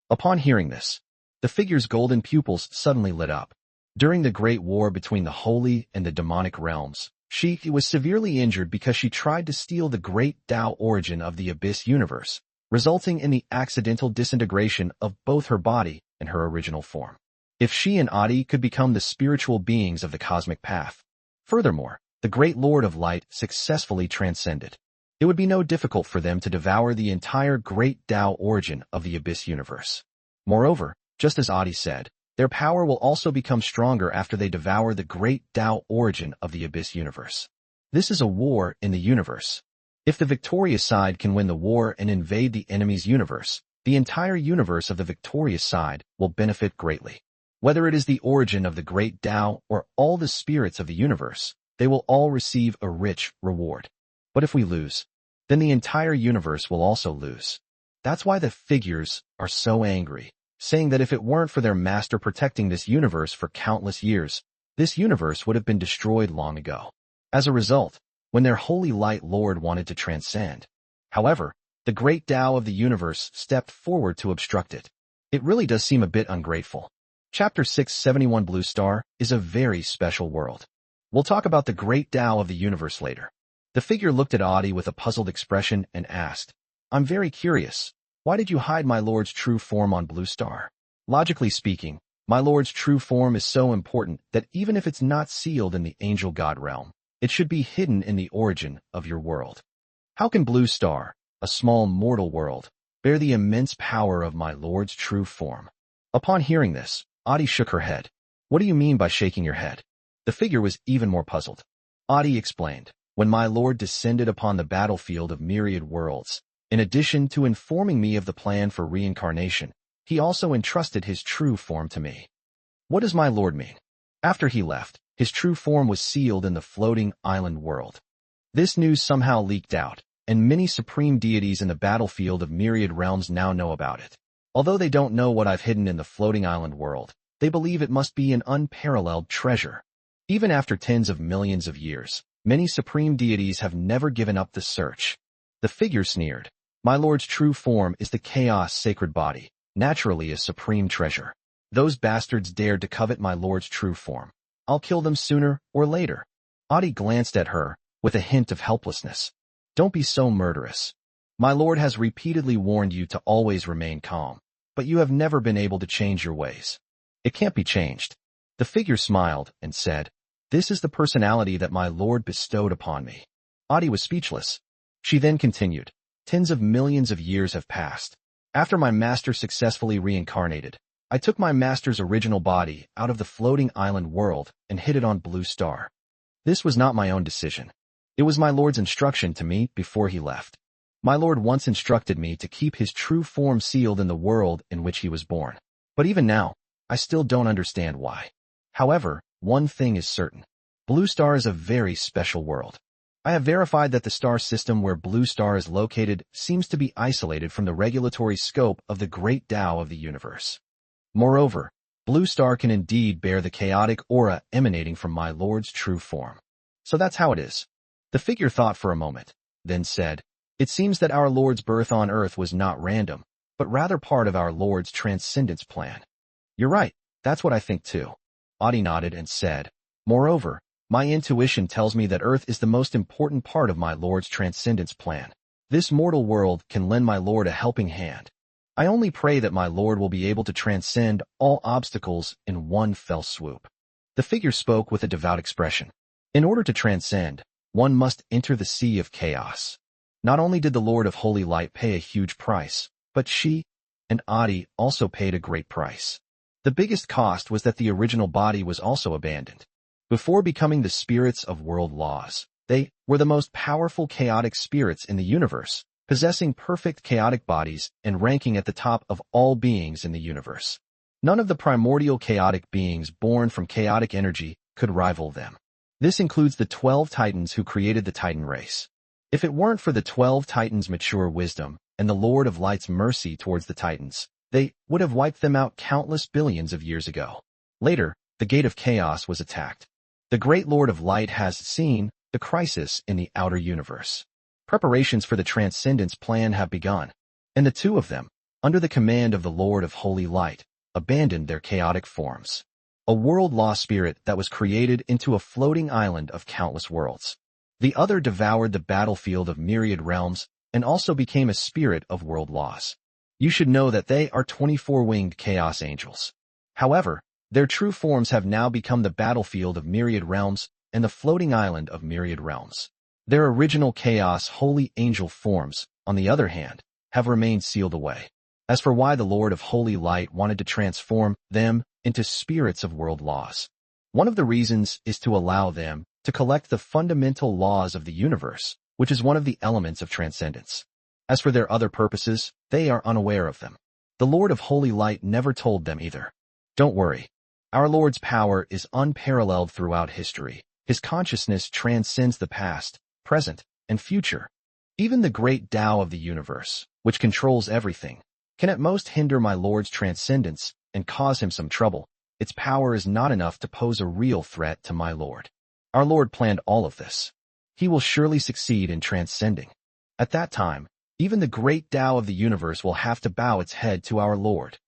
Upon hearing this, the figure's golden pupils suddenly lit up. During the great war between the holy and the demonic realms, she was severely injured because she tried to steal the great Tao origin of the abyss universe, resulting in the accidental disintegration of both her body and her original form. If she and Adi could become the spiritual beings of the cosmic path, furthermore, the great Lord of Light successfully transcended, it would be no difficult for them to devour the entire great Tao origin of the abyss universe. Moreover, just as Adi said, their power will also become stronger after they devour the great Tao origin of the abyss universe. This is a war in the universe. If the victorious side can win the war and invade the enemy's universe, the entire universe of the victorious side will benefit greatly. Whether it is the origin of the great Tao or all the spirits of the universe, they will all receive a rich reward. But if we lose, then the entire universe will also lose. That's why the figures are so angry, saying that if it weren't for their master protecting this universe for countless years, this universe would have been destroyed long ago. As a result, when their holy light lord wanted to transcend, however, the great Tao of the universe stepped forward to obstruct it. It really does seem a bit ungrateful. Chapter 671 Blue Star is a very special world. We'll talk about the great Tao of the universe later. The figure looked at Adi with a puzzled expression and asked, "I'm very curious. Why did you hide my lord's true form on Blue Star?" Logically speaking, my lord's true form is so important that even if it's not sealed in the angel god realm, it should be hidden in the origin of your world. How can Blue Star, a small mortal world, bear the immense power of my lord's true form? Upon hearing this, Adi shook her head. What do you mean by shaking your head? The figure was even more puzzled. Adi explained, when my lord descended upon the battlefield of myriad worlds, in addition to informing me of the plan for reincarnation, he also entrusted his true form to me. What does my lord mean? After he left, his true form was sealed in the floating island world. This news somehow leaked out, and many supreme deities in the battlefield of myriad realms now know about it. Although they don't know what I've hidden in the floating island world, they believe it must be an unparalleled treasure. Even after tens of millions of years, many supreme deities have never given up the search. The figure sneered. My lord's true form is the chaos sacred body, naturally a supreme treasure. Those bastards dared to covet my lord's true form. I'll kill them sooner or later. Adi glanced at her, with a hint of helplessness. Don't be so murderous. My lord has repeatedly warned you to always remain calm, but you have never been able to change your ways. It can't be changed. The figure smiled and said, this is the personality that my lord bestowed upon me. Adi was speechless. She then continued, tens of millions of years have passed. After my master successfully reincarnated, I took my master's original body out of the floating island world and hid it on Blue Star. This was not my own decision. It was my lord's instruction to me before he left. My lord once instructed me to keep his true form sealed in the world in which he was born. But even now, I still don't understand why. However, one thing is certain. Blue Star is a very special world. I have verified that the star system where Blue Star is located seems to be isolated from the regulatory scope of the great Tao of the universe. Moreover, Blue Star can indeed bear the chaotic aura emanating from my lord's true form. So that's how it is. The figure thought for a moment, then said, it seems that our Lord's birth on earth was not random, but rather part of our Lord's transcendence plan. You're right, that's what I think too. Adi nodded and said, moreover, my intuition tells me that earth is the most important part of my Lord's transcendence plan. This mortal world can lend my Lord a helping hand. I only pray that my Lord will be able to transcend all obstacles in one fell swoop. The figure spoke with a devout expression. In order to transcend, one must enter the sea of chaos. Not only did the Lord of Holy Light pay a huge price, but she and Adi also paid a great price. The biggest cost was that the original body was also abandoned. Before becoming the spirits of world laws, they were the most powerful chaotic spirits in the universe, possessing perfect chaotic bodies and ranking at the top of all beings in the universe. None of the primordial chaotic beings born from chaotic energy could rival them. This includes the 12 Titans who created the Titan race. If it weren't for the 12 Titans' mature wisdom and the Lord of Light's mercy towards the Titans, they would have wiped them out countless billions of years ago. Later, the Gate of Chaos was attacked. The great Lord of Light has seen the crisis in the outer universe. Preparations for the Transcendence plan have begun, and the two of them, under the command of the Lord of Holy Light, abandoned their chaotic forms. A world-lost spirit that was created into a floating island of countless worlds. The other devoured the battlefield of myriad realms and also became a spirit of world laws. You should know that they are 24-winged chaos angels. However, their true forms have now become the battlefield of myriad realms and the floating island of myriad realms. Their original chaos holy angel forms, on the other hand, have remained sealed away. As for why the Lord of Holy Light wanted to transform them into spirits of world laws, one of the reasons is to allow them to collect the fundamental laws of the universe, which is one of the elements of transcendence. As for their other purposes, they are unaware of them. The Lord of Holy Light never told them either. Don't worry. Our Lord's power is unparalleled throughout history. His consciousness transcends the past, present, and future. Even the great Tao of the universe, which controls everything, can at most hinder my Lord's transcendence and cause him some trouble. Its power is not enough to pose a real threat to my Lord. Our Lord planned all of this. He will surely succeed in transcending. At that time, even the great Tao of the universe will have to bow its head to our Lord.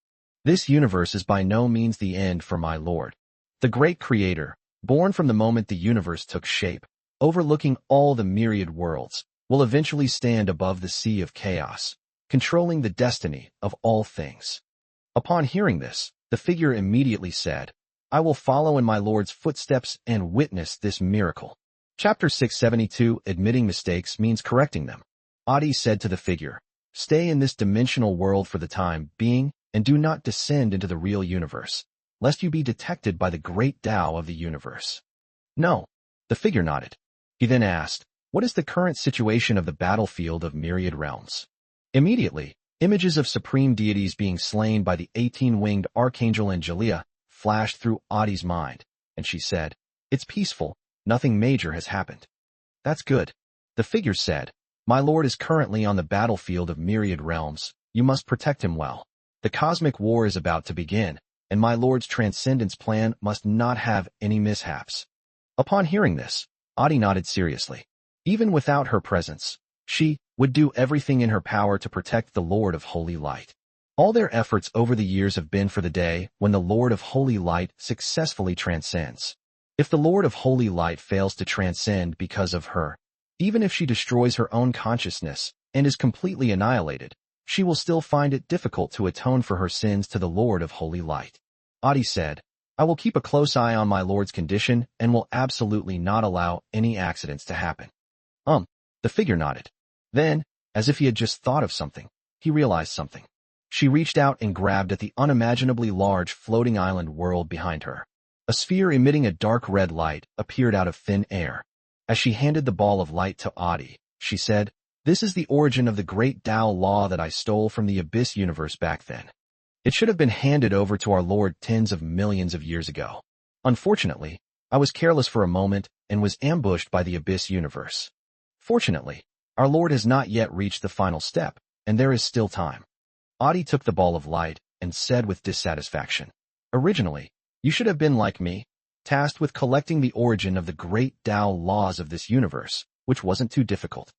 This universe is by no means the end for my Lord. The great Creator, born from the moment the universe took shape, overlooking all the myriad worlds, will eventually stand above the sea of chaos, controlling the destiny of all things. Upon hearing this, the figure immediately said, I will follow in my Lord's footsteps and witness this miracle. Chapter 672, Admitting mistakes means correcting them. Adi said to the figure, stay in this dimensional world for the time being and do not descend into the real universe. lest you be detected by the great Tao of the universe. No. The figure nodded. He then asked, what is the current situation of the battlefield of myriad realms? Immediately, images of supreme deities being slain by the 18-winged archangel Angelia flashed through Adi's mind, and she said, it's peaceful, nothing major has happened. That's good. The figure said, my lord is currently on the battlefield of myriad realms, you must protect him well. The cosmic war is about to begin, and my lord's transcendence plan must not have any mishaps. Upon hearing this, Adi nodded seriously. Even without her presence, she would do everything in her power to protect the Lord of Holy Light. All their efforts over the years have been for the day when the Lord of Holy Light successfully transcends. If the Lord of Holy Light fails to transcend because of her, even if she destroys her own consciousness and is completely annihilated, she will still find it difficult to atone for her sins to the Lord of Holy Light. Adi said, I will keep a close eye on my Lord's condition and will absolutely not allow any accidents to happen. The figure nodded. Then, as if he had just thought of something, he realized something. She reached out and grabbed at the unimaginably large floating island world behind her. A sphere emitting a dark red light appeared out of thin air. As she handed the ball of light to Adi, she said, this is the origin of the great Tao law that I stole from the Abyss universe back then. It should have been handed over to our Lord tens of millions of years ago. Unfortunately, I was careless for a moment and was ambushed by the Abyss universe. Fortunately, our Lord has not yet reached the final step, and there is still time. Adi took the ball of light and said with dissatisfaction, originally, you should have been like me, tasked with collecting the origin of the great Tao laws of this universe, which wasn't too difficult.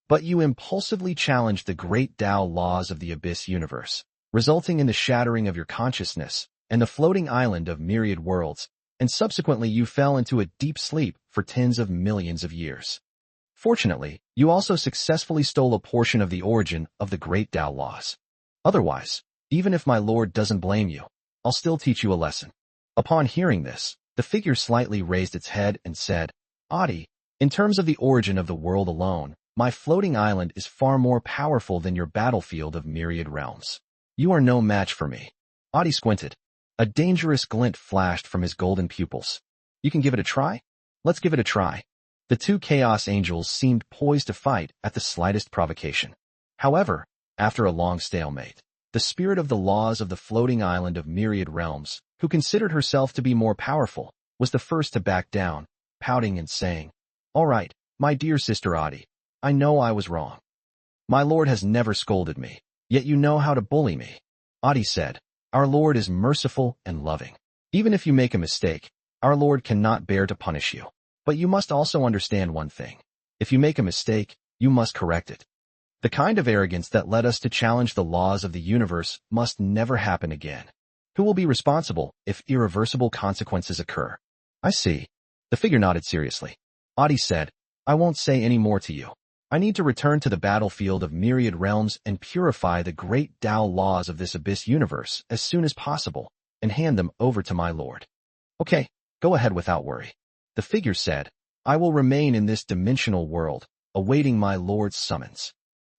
But you impulsively challenged the great Tao laws of the Abyss universe, resulting in the shattering of your consciousness and the floating island of myriad worlds, and subsequently you fell into a deep sleep for tens of millions of years. Fortunately, you also successfully stole a portion of the origin of the great Tao laws. Otherwise, even if my Lord doesn't blame you, I'll still teach you a lesson. Upon hearing this, the figure slightly raised its head and said, Adi, in terms of the origin of the world alone, my floating island is far more powerful than your battlefield of myriad realms. You are no match for me. Adi squinted. A dangerous glint flashed from his golden pupils. You can give it a try? Let's give it a try. The two Chaos Angels seemed poised to fight at the slightest provocation. However, after a long stalemate, the spirit of the laws of the floating island of myriad realms, who considered herself to be more powerful, was the first to back down, pouting and saying, all right, my dear sister Adi, I know I was wrong. My Lord has never scolded me, yet you know how to bully me. Adi said, our Lord is merciful and loving. Even if you make a mistake, our Lord cannot bear to punish you. But you must also understand one thing. If you make a mistake, you must correct it. The kind of arrogance that led us to challenge the laws of the universe must never happen again. Who will be responsible if irreversible consequences occur? I see. The figure nodded seriously. Adi said, I won't say any more to you. I need to return to the battlefield of myriad realms and purify the great Tao laws of this Abyss universe as soon as possible and hand them over to my Lord. Okay, go ahead without worry. The figure said, I will remain in this dimensional world, awaiting my Lord's summons.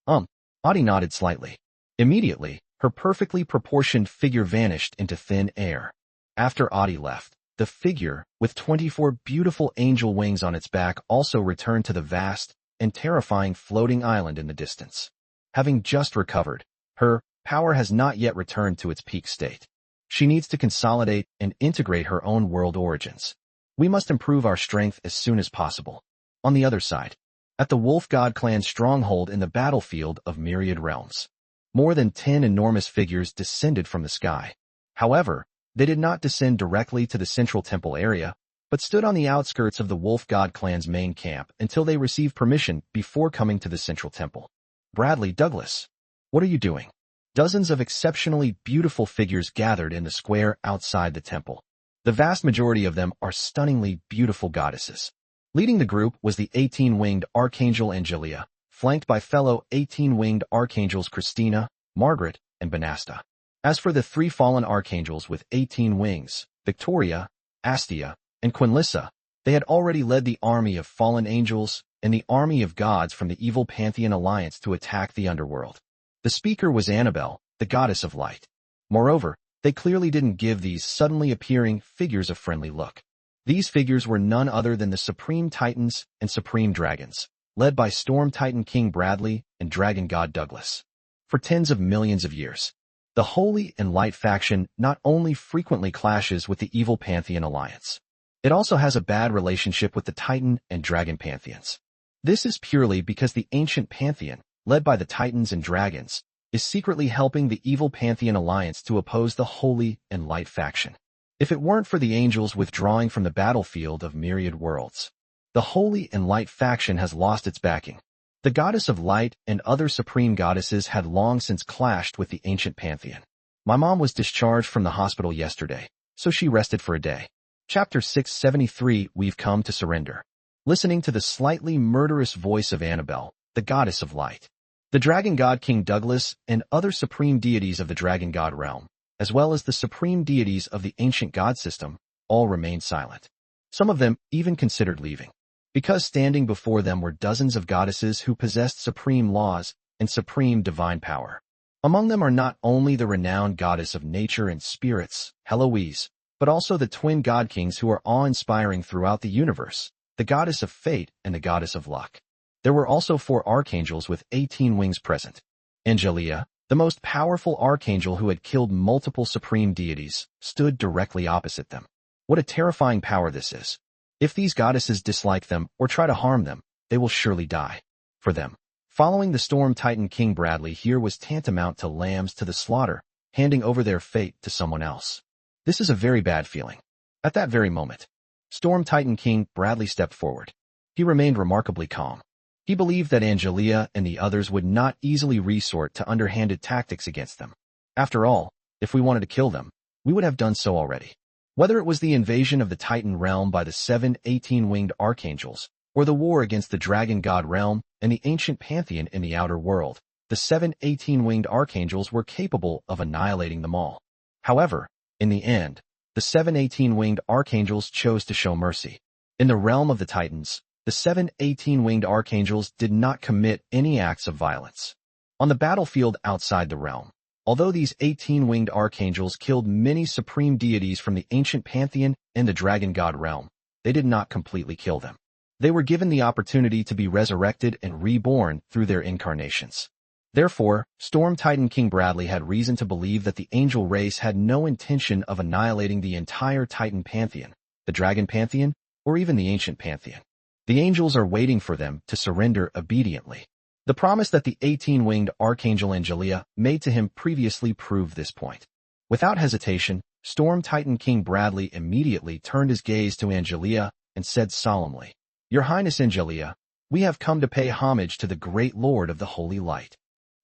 Adi nodded slightly. Immediately, her perfectly proportioned figure vanished into thin air. After Adi left, the figure, with 24 beautiful angel wings on its back, also returned to the vast and terrifying floating island in the distance. Having just recovered, her power has not yet returned to its peak state. She needs to consolidate and integrate her own world origins. We must improve our strength as soon as possible. On the other side, at the Wolf God clan's stronghold in the battlefield of myriad realms, more than 10 enormous figures descended from the sky. However, they did not descend directly to the central temple area, but stood on the outskirts of the Wolf God clan's main camp until they received permission before coming to the central temple. Bradley Douglas, what are you doing? Dozens of exceptionally beautiful figures gathered in the square outside the temple. The vast majority of them are stunningly beautiful goddesses. Leading the group was the 18-winged archangel Angelia, flanked by fellow 18-winged archangels Christina, Margaret, and Banasta. As for the three fallen archangels with 18 wings, Victoria, Astia, and Quinnissa, they had already led the army of fallen angels and the army of gods from the evil Pantheon Alliance to attack the underworld. The speaker was Annabelle, the goddess of light. Moreover, They clearly didn't give these suddenly appearing figures a friendly look. These figures were none other than the Supreme Titans and Supreme Dragons, led by Storm Titan King Bradley and Dragon God Douglas. For tens of millions of years, the Holy and Light faction not only frequently clashes with the evil Pantheon alliance, it also has a bad relationship with the Titan and Dragon pantheons. This is purely because the ancient Pantheon, led by the Titans and Dragons, is secretly helping the evil Pantheon alliance to oppose the Holy and Light faction. If it weren't for the angels withdrawing from the battlefield of myriad worlds, the Holy and Light faction has lost its backing. The goddess of light and other supreme goddesses had long since clashed with the ancient Pantheon. My mom was discharged from the hospital yesterday, so she rested for a day. Chapter 673, We've Come to Surrender. Listening to the slightly murderous voice of Annabelle, the goddess of light, the Dragon God King Douglas and other supreme deities of the Dragon God realm, as well as the supreme deities of the ancient god system, all remained silent. Some of them even considered leaving, because standing before them were dozens of goddesses who possessed supreme laws and supreme divine power. Among them are not only the renowned goddess of nature and spirits, Heloise, but also the twin god kings who are awe-inspiring throughout the universe, the goddess of fate and the goddess of luck. There were also 4 archangels with 18 wings present. Angelia, the most powerful archangel who had killed multiple supreme deities, stood directly opposite them. What a terrifying power this is. If these goddesses dislike them or try to harm them, they will surely die. For them, following the Storm Titan King Bradley here was tantamount to lambs to the slaughter, handing over their fate to someone else. This is a very bad feeling. At that very moment, Storm Titan King Bradley stepped forward. He remained remarkably calm. He believed that Angelia and the others would not easily resort to underhanded tactics against them. After all, if we wanted to kill them, we would have done so already. Whether it was the invasion of the Titan realm by the 7 18-winged archangels, or the war against the Dragon God realm and the ancient Pantheon in the outer world, the 7 18-winged archangels were capable of annihilating them all. However, in the end, the 7 18-winged archangels chose to show mercy. In the realm of the Titans, the 7 18-winged archangels did not commit any acts of violence. On the battlefield outside the realm, although these 18-winged archangels killed many supreme deities from the ancient Pantheon and the Dragon God realm, they did not completely kill them. They were given the opportunity to be resurrected and reborn through their incarnations. Therefore, Storm Titan King Bradley had reason to believe that the angel race had no intention of annihilating the entire Titan Pantheon, the Dragon Pantheon, or even the ancient Pantheon. The angels are waiting for them to surrender obediently. The promise that the 18-winged Archangel Angelia made to him previously proved this point. Without hesitation, Storm Titan King Bradley immediately turned his gaze to Angelia and said solemnly, "Your Highness Angelia, we have come to pay homage to the great Lord of the Holy Light.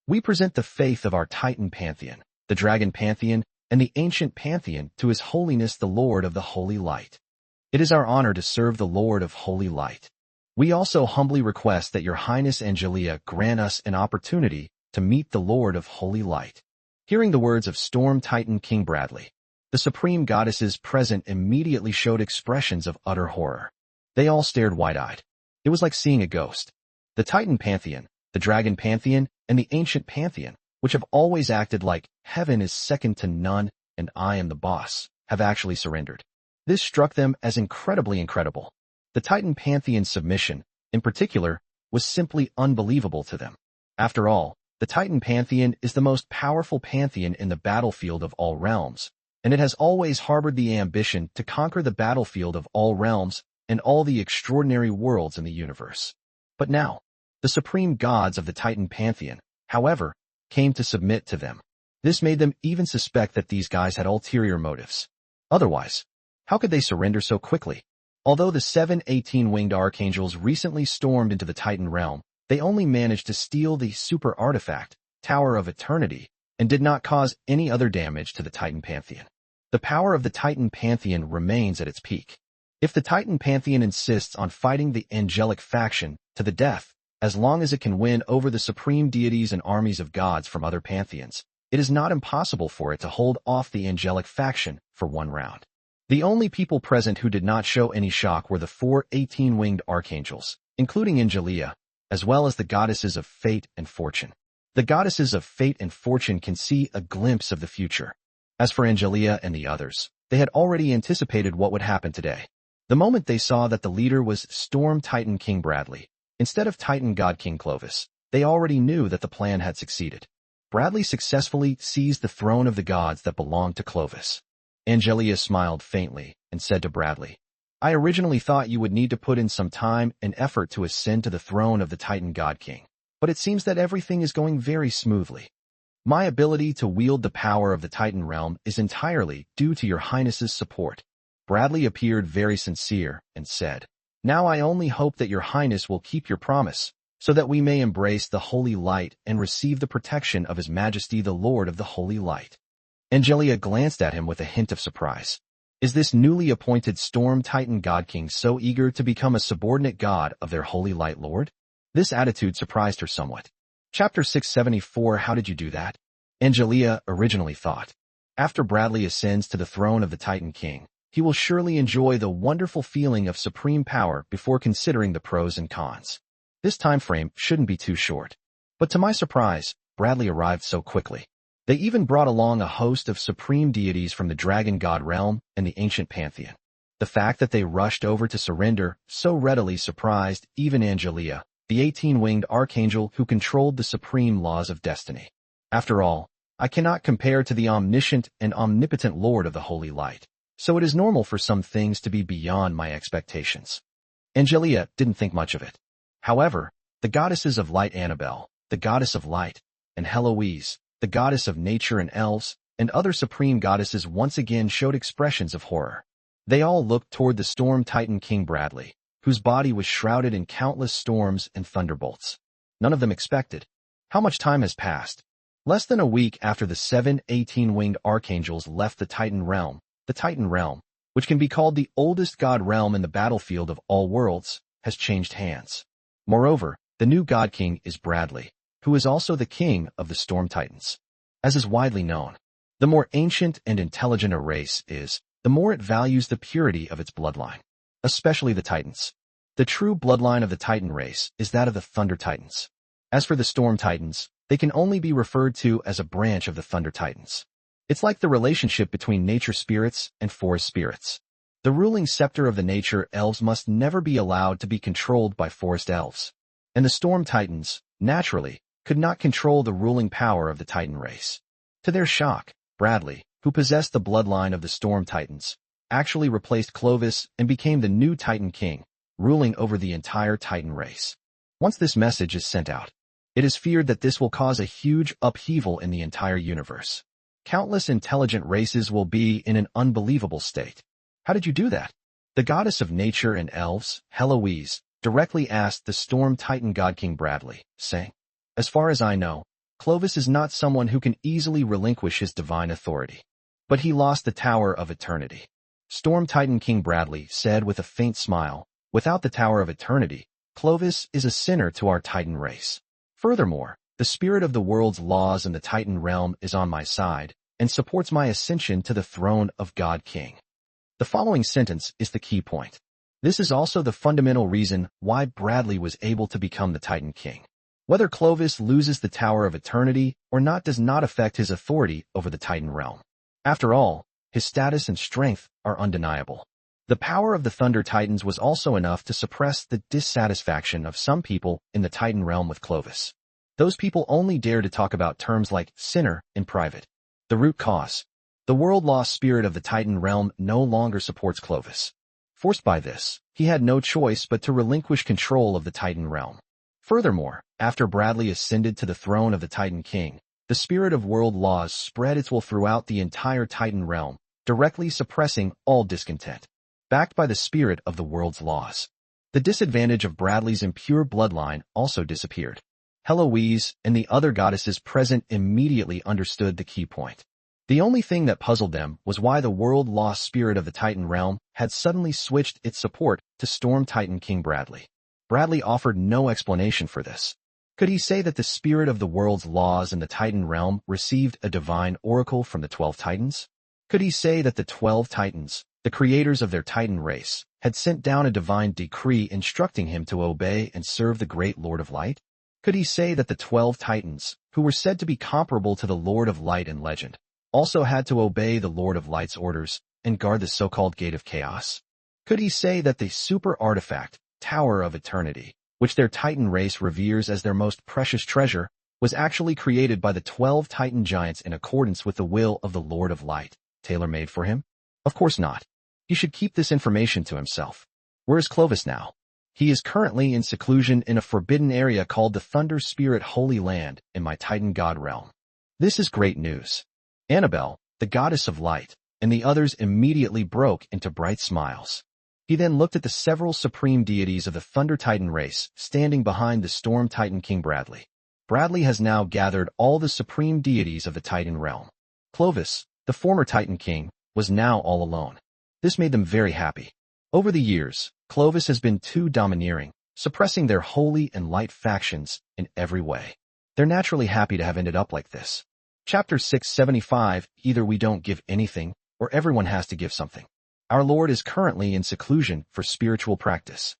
We present the faith of our Titan Pantheon, the Dragon Pantheon, and the ancient Pantheon to His Holiness the Lord of the Holy Light. It is our honor to serve the Lord of Holy Light. We also humbly request that Your Highness Angelia grant us an opportunity to meet the Lord of Holy Light." Hearing the words of Storm Titan King Bradley, the supreme goddesses present immediately showed expressions of utter horror. They all stared wide-eyed. It was like seeing a ghost. The Titan Pantheon, the Dragon Pantheon, and the ancient Pantheon, which have always acted like heaven is second to none and I am the boss, have actually surrendered. This struck them as incredibly incredible. The Titan Pantheon's submission, in particular, was simply unbelievable to them. After all, the Titan Pantheon is the most powerful pantheon in the battlefield of all realms, and it has always harbored the ambition to conquer the battlefield of all realms and all the extraordinary worlds in the universe. But now, the supreme gods of the Titan Pantheon, however, came to submit to them. This made them even suspect that these guys had ulterior motives. Otherwise, how could they surrender so quickly? Although the 7 18-winged archangels recently stormed into the Titan realm, they only managed to steal the super artifact, Tower of Eternity, and did not cause any other damage to the Titan Pantheon. The power of the Titan Pantheon remains at its peak. If the Titan Pantheon insists on fighting the Angelic faction to the death, as long as it can win over the supreme deities and armies of gods from other pantheons, it is not impossible for it to hold off the Angelic faction for one round. The only people present who did not show any shock were the 4 18-winged archangels, including Angelia, as well as the goddesses of fate and fortune. The goddesses of fate and fortune can see a glimpse of the future. As for Angelia and the others, they had already anticipated what would happen today. The moment they saw that the leader was Storm Titan King Bradley, instead of Titan God King Clovis, they already knew that the plan had succeeded. Bradley successfully seized the throne of the gods that belonged to Clovis. Angelia smiled faintly and said to Bradley, I originally thought you would need to put in some time and effort to ascend to the throne of the Titan God King, but it seems that everything is going very smoothly. My ability to wield the power of the Titan realm is entirely due to your Highness's support. Bradley appeared very sincere and said, Now I only hope that your Highness will keep your promise, so that we may embrace the holy light and receive the protection of His Majesty the Lord of the Holy Light. Angelia glanced at him with a hint of surprise. Is this newly appointed Storm Titan God King so eager to become a subordinate god of their Holy Light Lord? This attitude surprised her somewhat. Chapter 674 How did you do that? Angelia originally thought. After Bradley ascends to the throne of the Titan King, he will surely enjoy the wonderful feeling of supreme power before considering the pros and cons. This time frame shouldn't be too short. But to my surprise, Bradley arrived so quickly. They even brought along a host of supreme deities from the dragon god realm and the ancient pantheon. The fact that they rushed over to surrender so readily surprised even Angelia, the 18-winged archangel who controlled the supreme laws of destiny. After all, I cannot compare to the omniscient and omnipotent Lord of the Holy Light, so it is normal for some things to be beyond my expectations. Angelia didn't think much of it. However, the goddesses of light Annabelle, the goddess of light, and Heloise, the goddess of nature and elves, and other supreme goddesses once again showed expressions of horror. They all looked toward the Storm Titan King Bradley, whose body was shrouded in countless storms and thunderbolts. None of them expected. How much time has passed? Less than a week after the 7 18-winged archangels left the Titan realm, which can be called the oldest god realm in the battlefield of all worlds, has changed hands. Moreover, the new god king is Bradley, who is also the king of the Storm Titans. As is widely known, the more ancient and intelligent a race is, the more it values the purity of its bloodline, especially the Titans. The true bloodline of the Titan race is that of the Thunder Titans. As for the Storm Titans, they can only be referred to as a branch of the Thunder Titans. It's like the relationship between nature spirits and forest spirits. The ruling scepter of the nature elves must never be allowed to be controlled by forest elves. And the Storm Titans, naturally, could not control the ruling power of the Titan race. To their shock, Bradley, who possessed the bloodline of the Storm Titans, actually replaced Clovis and became the new Titan King, ruling over the entire Titan race. Once this message is sent out, it is feared that this will cause a huge upheaval in the entire universe. Countless intelligent races will be in an unbelievable state. How did you do that? The goddess of nature and elves, Heloise, directly asked the Storm Titan God King Bradley, saying, As far as I know, Clovis is not someone who can easily relinquish his divine authority. But he lost the Tower of Eternity. Storm Titan King Bradley said with a faint smile, Without the Tower of Eternity, Clovis is a sinner to our Titan race. Furthermore, the spirit of the world's laws in the Titan realm is on my side and supports my ascension to the throne of God King. The following sentence is the key point. This is also the fundamental reason why Bradley was able to become the Titan King. Whether Clovis loses the Tower of Eternity or not does not affect his authority over the Titan realm. After all, his status and strength are undeniable. The power of the Thunder Titans was also enough to suppress the dissatisfaction of some people in the Titan realm with Clovis. Those people only dare to talk about terms like sinner in private. The root cause. The world-lost spirit of the Titan realm no longer supports Clovis. Forced by this, he had no choice but to relinquish control of the Titan realm. Furthermore, after Bradley ascended to the throne of the Titan King, the spirit of world laws spread its will throughout the entire Titan realm, directly suppressing all discontent. Backed by the spirit of the world's laws, the disadvantage of Bradley's impure bloodline also disappeared. Heloise and the other goddesses present immediately understood the key point. The only thing that puzzled them was why the world-lost spirit of the Titan realm had suddenly switched its support to Storm Titan King Bradley. Bradley offered no explanation for this. Could he say that the spirit of the world's laws in the Titan realm received a divine oracle from the 12 Titans? Could he say that the 12 Titans, the creators of their Titan race, had sent down a divine decree instructing him to obey and serve the great Lord of Light? Could he say that the 12 Titans, who were said to be comparable to the Lord of Light in legend, also had to obey the Lord of Light's orders and guard the so-called Gate of Chaos. Could he say that the super artifact, Tower of Eternity, which their Titan race reveres as their most precious treasure, was actually created by the 12 Titan giants in accordance with the will of the Lord of Light, tailor-made for him? Of course not. He should keep this information to himself. Where is Clovis now? He is currently in seclusion in a forbidden area called the Thunder Spirit Holy Land in my Titan God realm. This is great news. Annabelle, the goddess of light, and the others immediately broke into bright smiles. He then looked at the several supreme deities of the Thunder Titan race standing behind the Storm Titan King Bradley. Bradley has now gathered all the supreme deities of the Titan realm. Clovis, the former Titan King, was now all alone. This made them very happy. Over the years, Clovis has been too domineering, suppressing their holy and light factions in every way. They're naturally happy to have ended up like this. Chapter 675, either we don't give anything, or everyone has to give something. Our Lord is currently in seclusion for spiritual practice.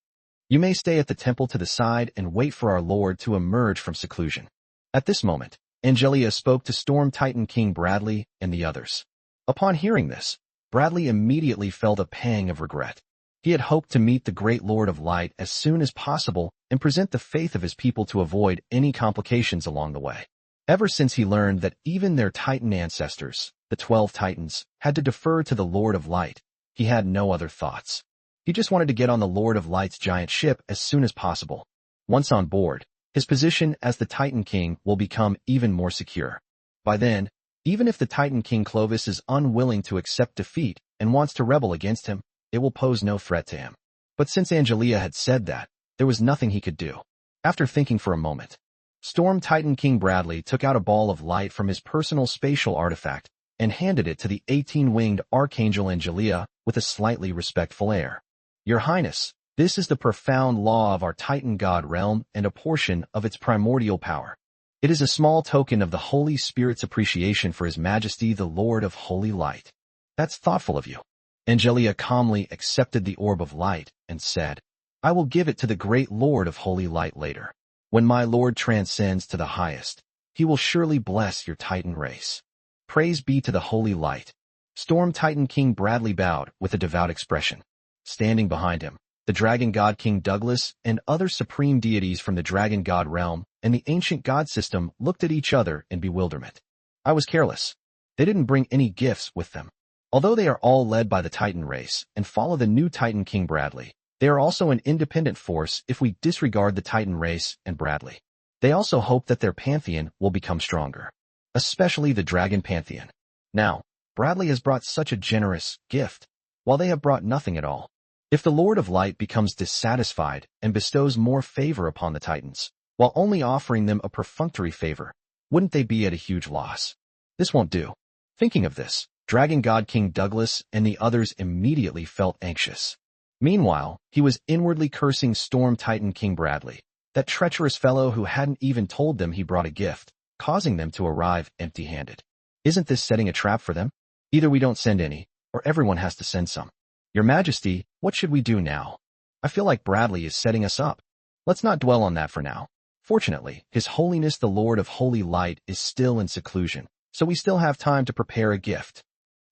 You may stay at the temple to the side and wait for our Lord to emerge from seclusion. At this moment, Angelia spoke to Storm Titan King Bradley and the others. Upon hearing this, Bradley immediately felt a pang of regret. He had hoped to meet the great Lord of Light as soon as possible and present the faith of his people to avoid any complications along the way. Ever since he learned that even their Titan ancestors, the 12 Titans, had to defer to the Lord of Light, he had no other thoughts. He just wanted to get on the Lord of Light's giant ship as soon as possible. Once on board, his position as the Titan King will become even more secure. By then, even if the Titan King Clovis is unwilling to accept defeat and wants to rebel against him, it will pose no threat to him. But since Angelia had said that, there was nothing he could do. After thinking for a moment, Storm Titan King Bradley took out a ball of light from his personal spatial artifact and handed it to the 18-winged archangel Angelia with a slightly respectful air. Your Highness, this is the profound law of our Titan God realm and a portion of its primordial power. It is a small token of the Holy Spirit's appreciation for His Majesty the Lord of Holy Light. That's thoughtful of you. Angelia calmly accepted the orb of light and said, I will give it to the great Lord of Holy Light later. When my Lord transcends to the highest, he will surely bless your Titan race. Praise be to the Holy Light. Storm Titan King Bradley bowed with a devout expression. Standing behind him, the Dragon God King Douglas and other supreme deities from the Dragon God realm and the ancient god system looked at each other in bewilderment. I was careless. They didn't bring any gifts with them. Although they are all led by the Titan race and follow the new Titan King Bradley, they are also an independent force if we disregard the Titan race and Bradley. They also hope that their pantheon will become stronger, especially the Dragon Pantheon. Now, Bradley has brought such a generous gift, while they have brought nothing at all. If the Lord of Light becomes dissatisfied and bestows more favor upon the Titans, while only offering them a perfunctory favor, wouldn't they be at a huge loss? This won't do. Thinking of this, Dragon God King Douglas and the others immediately felt anxious. Meanwhile, he was inwardly cursing Storm Titan King Bradley, that treacherous fellow who hadn't even told them he brought a gift, causing them to arrive empty-handed. Isn't this setting a trap for them? Either we don't send any, or everyone has to send some. Your Majesty, what should we do now? I feel like Bradley is setting us up. Let's not dwell on that for now. Fortunately, His Holiness the Lord of Holy Light is still in seclusion, so we still have time to prepare a gift.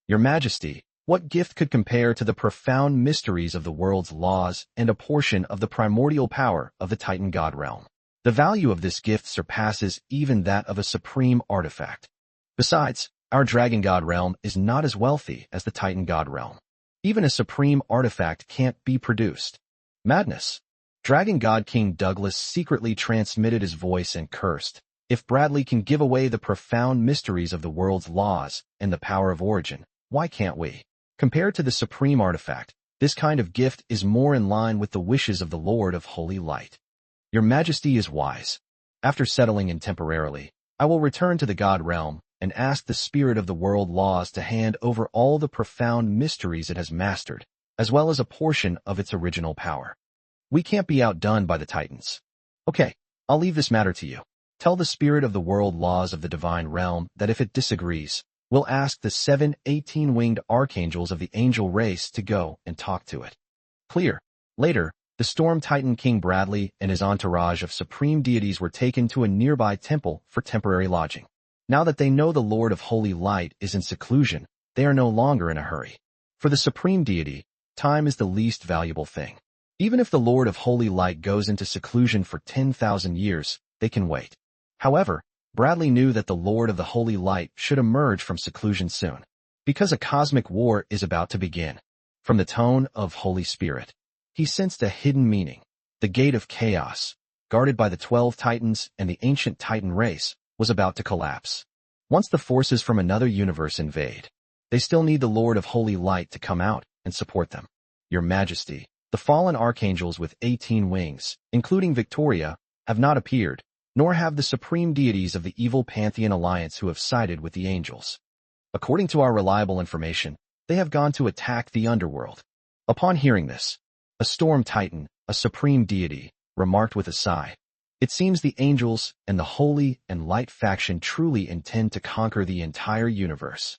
Your Majesty, what gift could compare to the profound mysteries of the world's laws and a portion of the primordial power of the Titan God realm? The value of this gift surpasses even that of a supreme artifact. Besides, our Dragon God realm is not as wealthy as the Titan God realm. Even a supreme artifact can't be produced. Madness. Dragon God King Douglas secretly transmitted his voice and cursed. If Bradley can give away the profound mysteries of the world's laws and the power of origin, why can't we? Compared to the supreme artifact, this kind of gift is more in line with the wishes of the Lord of Holy Light. Your Majesty is wise. After settling in temporarily, I will return to the God realm and ask the Spirit of the World Laws to hand over all the profound mysteries it has mastered, as well as a portion of its original power. We can't be outdone by the Titans. Okay, I'll leave this matter to you. Tell the Spirit of the World Laws of the Divine Realm that if it disagrees, we'll ask the 7 18-winged archangels of the angel race to go and talk to it. Clear. Later, the Storm Titan King Bradley and his entourage of supreme deities were taken to a nearby temple for temporary lodging. Now that they know the Lord of Holy Light is in seclusion, they are no longer in a hurry. For the supreme deity, time is the least valuable thing. Even if the Lord of Holy Light goes into seclusion for 10,000 years, they can wait. However, Bradley knew that the Lord of the Holy Light should emerge from seclusion soon, because a cosmic war is about to begin. From the tone of Holy Spirit, he sensed a hidden meaning. The gate of chaos, guarded by the 12 titans and the ancient titan race, was about to collapse. Once the forces from another universe invade, they still need the Lord of Holy Light to come out and support them. Your Majesty, the fallen archangels with 18 wings, including Victoria, have not appeared, nor have the supreme deities of the evil Pantheon Alliance who have sided with the angels. According to our reliable information, they have gone to attack the underworld. Upon hearing this, a storm titan, a supreme deity, remarked with a sigh. It seems the angels and the Holy and Light faction truly intend to conquer the entire universe.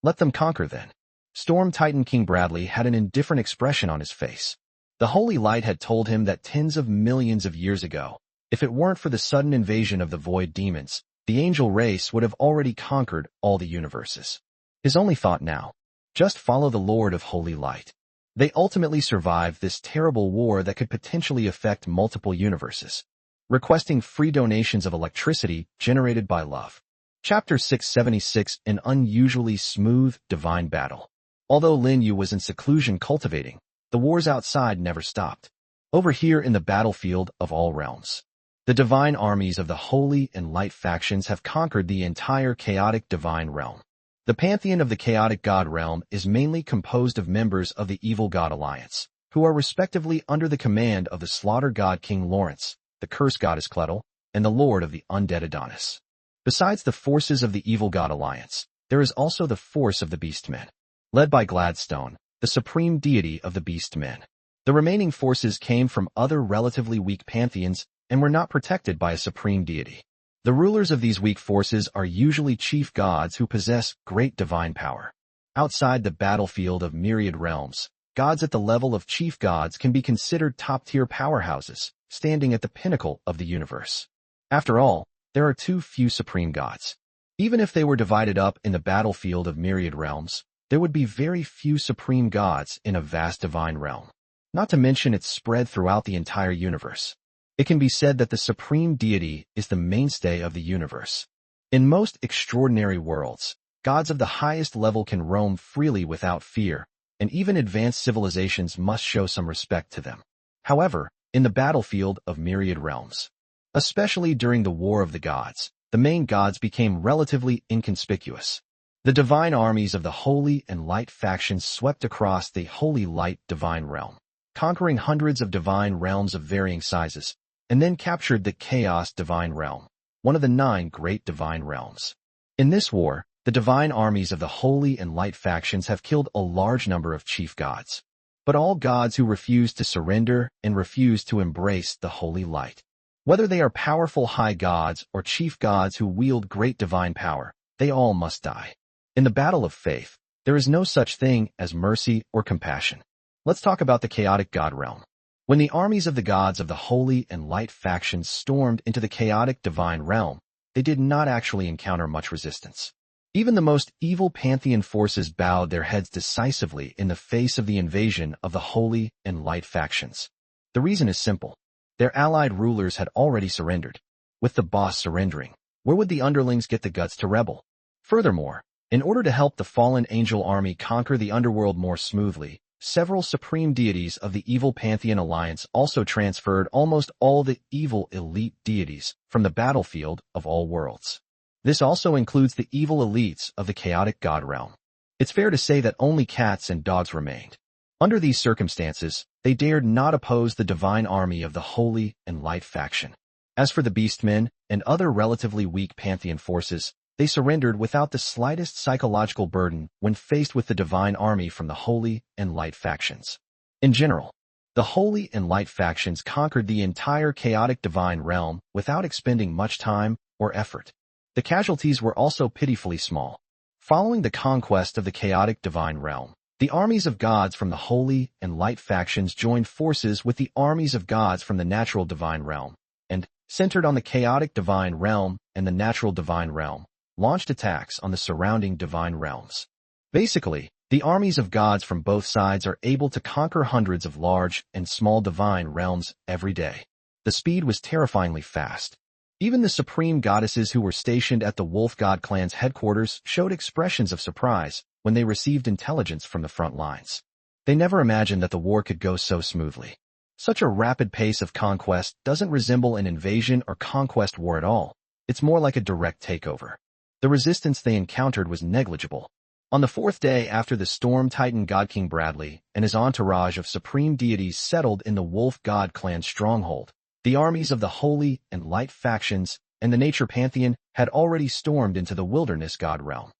Let them conquer then. Storm Titan King Bradley had an indifferent expression on his face. The Holy Light had told him that tens of millions of years ago, if it weren't for the sudden invasion of the void demons, the angel race would have already conquered all the universes. His only thought now, just follow the Lord of Holy Light. They ultimately survived this terrible war that could potentially affect multiple universes. Requesting free donations of electricity generated by love. Chapter 676, An Unusually Smooth Divine Battle. Although Lin Yu was in seclusion cultivating, the wars outside never stopped. Over here in the battlefield of all realms, the divine armies of the Holy and Light factions have conquered the entire chaotic divine realm. The pantheon of the chaotic god realm is mainly composed of members of the evil god alliance, who are respectively under the command of the slaughter god King Lawrence, the curse goddess Clettle, and the lord of the undead Adonis. Besides the forces of the evil god alliance, there is also the force of the beastmen, led by Gladstone, the supreme deity of the beastmen. The remaining forces came from other relatively weak pantheons and were not protected by a supreme deity. The rulers of these weak forces are usually chief gods who possess great divine power. Outside the battlefield of myriad realms, gods at the level of chief gods can be considered top-tier powerhouses, standing at the pinnacle of the universe. After all, there are too few supreme gods. Even if they were divided up in the battlefield of myriad realms, there would be very few supreme gods in a vast divine realm. Not to mention its spread throughout the entire universe. It can be said that the supreme deity is the mainstay of the universe. In most extraordinary worlds, gods of the highest level can roam freely without fear, and even advanced civilizations must show some respect to them. However, in the battlefield of myriad realms, especially during the War of the Gods, the main gods became relatively inconspicuous. The divine armies of the Holy and Light factions swept across the Holy Light divine realm, conquering hundreds of divine realms of varying sizes, and then captured the Chaos divine realm, one of the 9 great divine realms. In this war, the divine armies of the Holy and Light factions have killed a large number of chief gods. But all gods who refuse to surrender and refuse to embrace the Holy Light, whether they are powerful high gods or chief gods who wield great divine power, they all must die. In the battle of faith, there is no such thing as mercy or compassion. Let's talk about the chaotic god realm. When the armies of the gods of the Holy and Light factions stormed into the chaotic divine realm, they did not actually encounter much resistance. Even the most evil pantheon forces bowed their heads decisively in the face of the invasion of the Holy and Light factions. The reason is simple. Their allied rulers had already surrendered. With the boss surrendering, where would the underlings get the guts to rebel? Furthermore, in order to help the fallen angel army conquer the underworld more smoothly, several supreme deities of the evil Pantheon Alliance also transferred almost all the evil elite deities from the battlefield of all worlds. This also includes the evil elites of the chaotic god realm. It's fair to say that only cats and dogs remained. Under these circumstances, they dared not oppose the divine army of the Holy and Light faction. As for the beastmen and other relatively weak Pantheon forces, they surrendered without the slightest psychological burden when faced with the divine army from the Holy and Light factions. In general, the Holy and Light factions conquered the entire chaotic divine realm without expending much time or effort. The casualties were also pitifully small. Following the conquest of the chaotic divine realm, the armies of gods from the Holy and Light factions joined forces with the armies of gods from the natural divine realm, and, centered on the chaotic divine realm and the natural divine realm, launched attacks on the surrounding divine realms. Basically, the armies of gods from both sides are able to conquer hundreds of large and small divine realms every day. The speed was terrifyingly fast. Even the supreme goddesses who were stationed at the Wolf God clan's headquarters showed expressions of surprise when they received intelligence from the front lines. They never imagined that the war could go so smoothly. Such a rapid pace of conquest doesn't resemble an invasion or conquest war at all. It's more like a direct takeover. The resistance they encountered was negligible. On the fourth day after the Storm Titan God King Bradley and his entourage of supreme deities settled in the Wolf God clan stronghold, the armies of the Holy and Light factions and the Nature Pantheon had already stormed into the Wilderness God realm.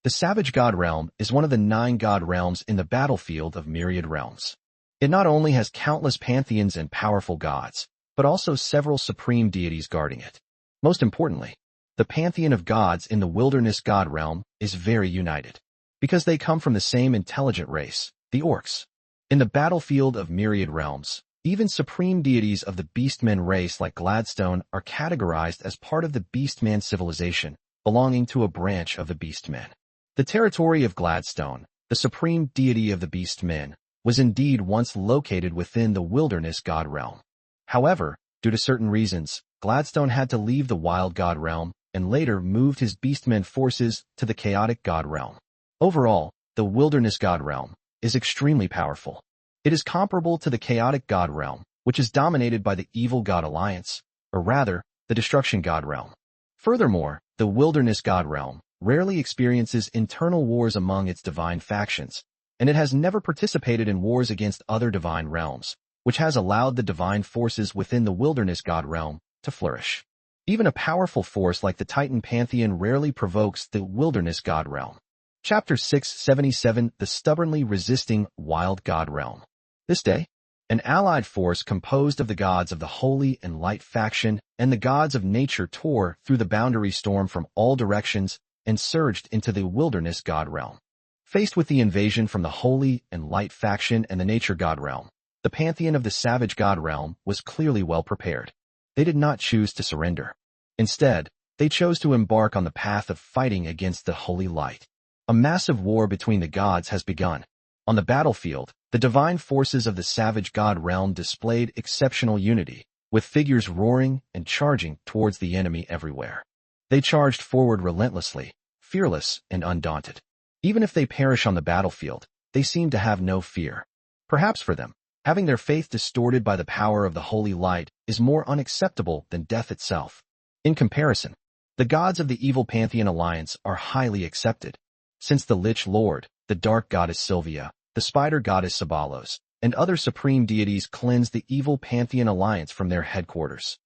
The Savage God realm is one of the 9 God realms in the battlefield of myriad realms. It not only has countless pantheons and powerful gods, but also several supreme deities guarding it. Most importantly, the pantheon of gods in the Wilderness God realm is very united, because they come from the same intelligent race, the orcs. In the battlefield of myriad realms, even supreme deities of the Beastmen race like Gladstone are categorized as part of the Beastman civilization, belonging to a branch of the Beastmen. The territory of Gladstone, the supreme deity of the Beastmen, was indeed once located within the Wilderness God realm. However, due to certain reasons, Gladstone had to leave the Wild God realm and later moved his Beastmen forces to the Chaotic God realm. Overall, the Wilderness God realm is extremely powerful. It is comparable to the Chaotic God realm, which is dominated by the Evil God Alliance, or rather, the Destruction God realm. Furthermore, the Wilderness God realm rarely experiences internal wars among its divine factions, and it has never participated in wars against other divine realms, which has allowed the divine forces within the Wilderness God realm to flourish. Even a powerful force like the Titan Pantheon rarely provokes the Wilderness God realm. Chapter 677, The Stubbornly Resisting Wild God Realm. This day, an allied force composed of the gods of the Holy and Light faction and the gods of nature tore through the boundary storm from all directions and surged into the Wilderness God realm. Faced with the invasion from the Holy and Light faction and the Nature God realm, the pantheon of the Savage God realm was clearly well prepared. They did not choose to surrender. Instead, they chose to embark on the path of fighting against the Holy Light. A massive war between the gods has begun. On the battlefield, the divine forces of the Savage God realm displayed exceptional unity, with figures roaring and charging towards the enemy everywhere. They charged forward relentlessly, fearless and undaunted. Even if they perish on the battlefield, they seem to have no fear. Perhaps for them, having their faith distorted by the power of the Holy Light is more unacceptable than death itself. In comparison, the gods of the Evil Pantheon Alliance are highly accepted, since the Lich Lord, the Dark Goddess Sylvia, the Spider Goddess Sabalos, and other supreme deities cleansed the Evil Pantheon Alliance from their headquarters.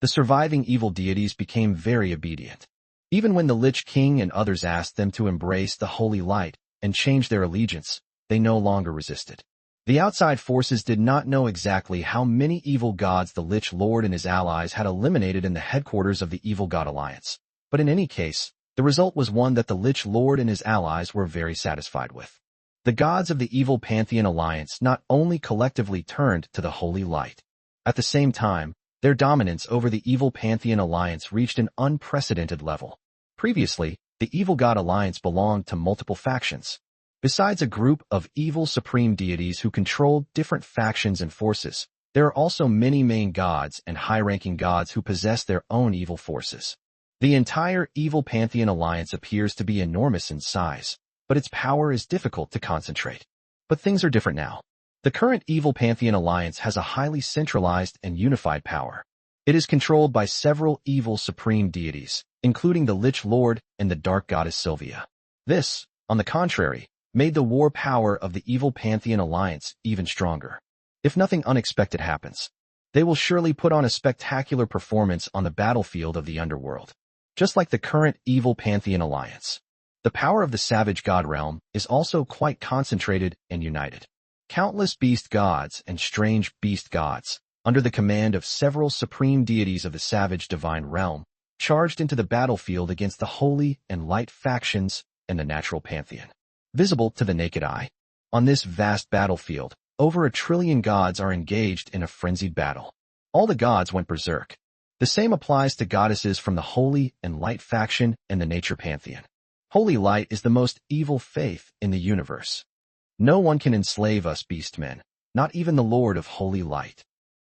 The surviving evil deities became very obedient. Even when the Lich King and others asked them to embrace the Holy Light and change their allegiance, they no longer resisted. The outside forces did not know exactly how many evil gods the Lich Lord and his allies had eliminated in the headquarters of the Evil God Alliance, but in any case, the result was one that the Lich Lord and his allies were very satisfied with. The gods of the Evil Pantheon Alliance not only collectively turned to the Holy Light. At the same time, their dominance over the Evil Pantheon Alliance reached an unprecedented level. Previously, the Evil God Alliance belonged to multiple factions. Besides a group of evil supreme deities who controlled different factions and forces, there are also many main gods and high-ranking gods who possess their own evil forces. The entire Evil Pantheon Alliance appears to be enormous in size, but its power is difficult to concentrate. But things are different now. The current Evil Pantheon Alliance has a highly centralized and unified power. It is controlled by several evil supreme deities, including the Lich Lord and the Dark Goddess Sylvia. This, on the contrary, made the war power of the Evil Pantheon Alliance even stronger. If nothing unexpected happens, they will surely put on a spectacular performance on the battlefield of the underworld. Just like the current Evil Pantheon Alliance, the power of the Savage God realm is also quite concentrated and united. Countless beast gods and strange beast gods, under the command of several supreme deities of the Savage Divine realm, charged into the battlefield against the Holy and Light factions and the Natural Pantheon. Visible to the naked eye, on this vast battlefield, over 1 trillion gods are engaged in a frenzied battle. All the gods went berserk. The same applies to goddesses from the Holy and Light faction and the Nature pantheon. Holy Light is the most evil faith in the universe. No one can enslave us beastmen, not even the Lord of Holy Light.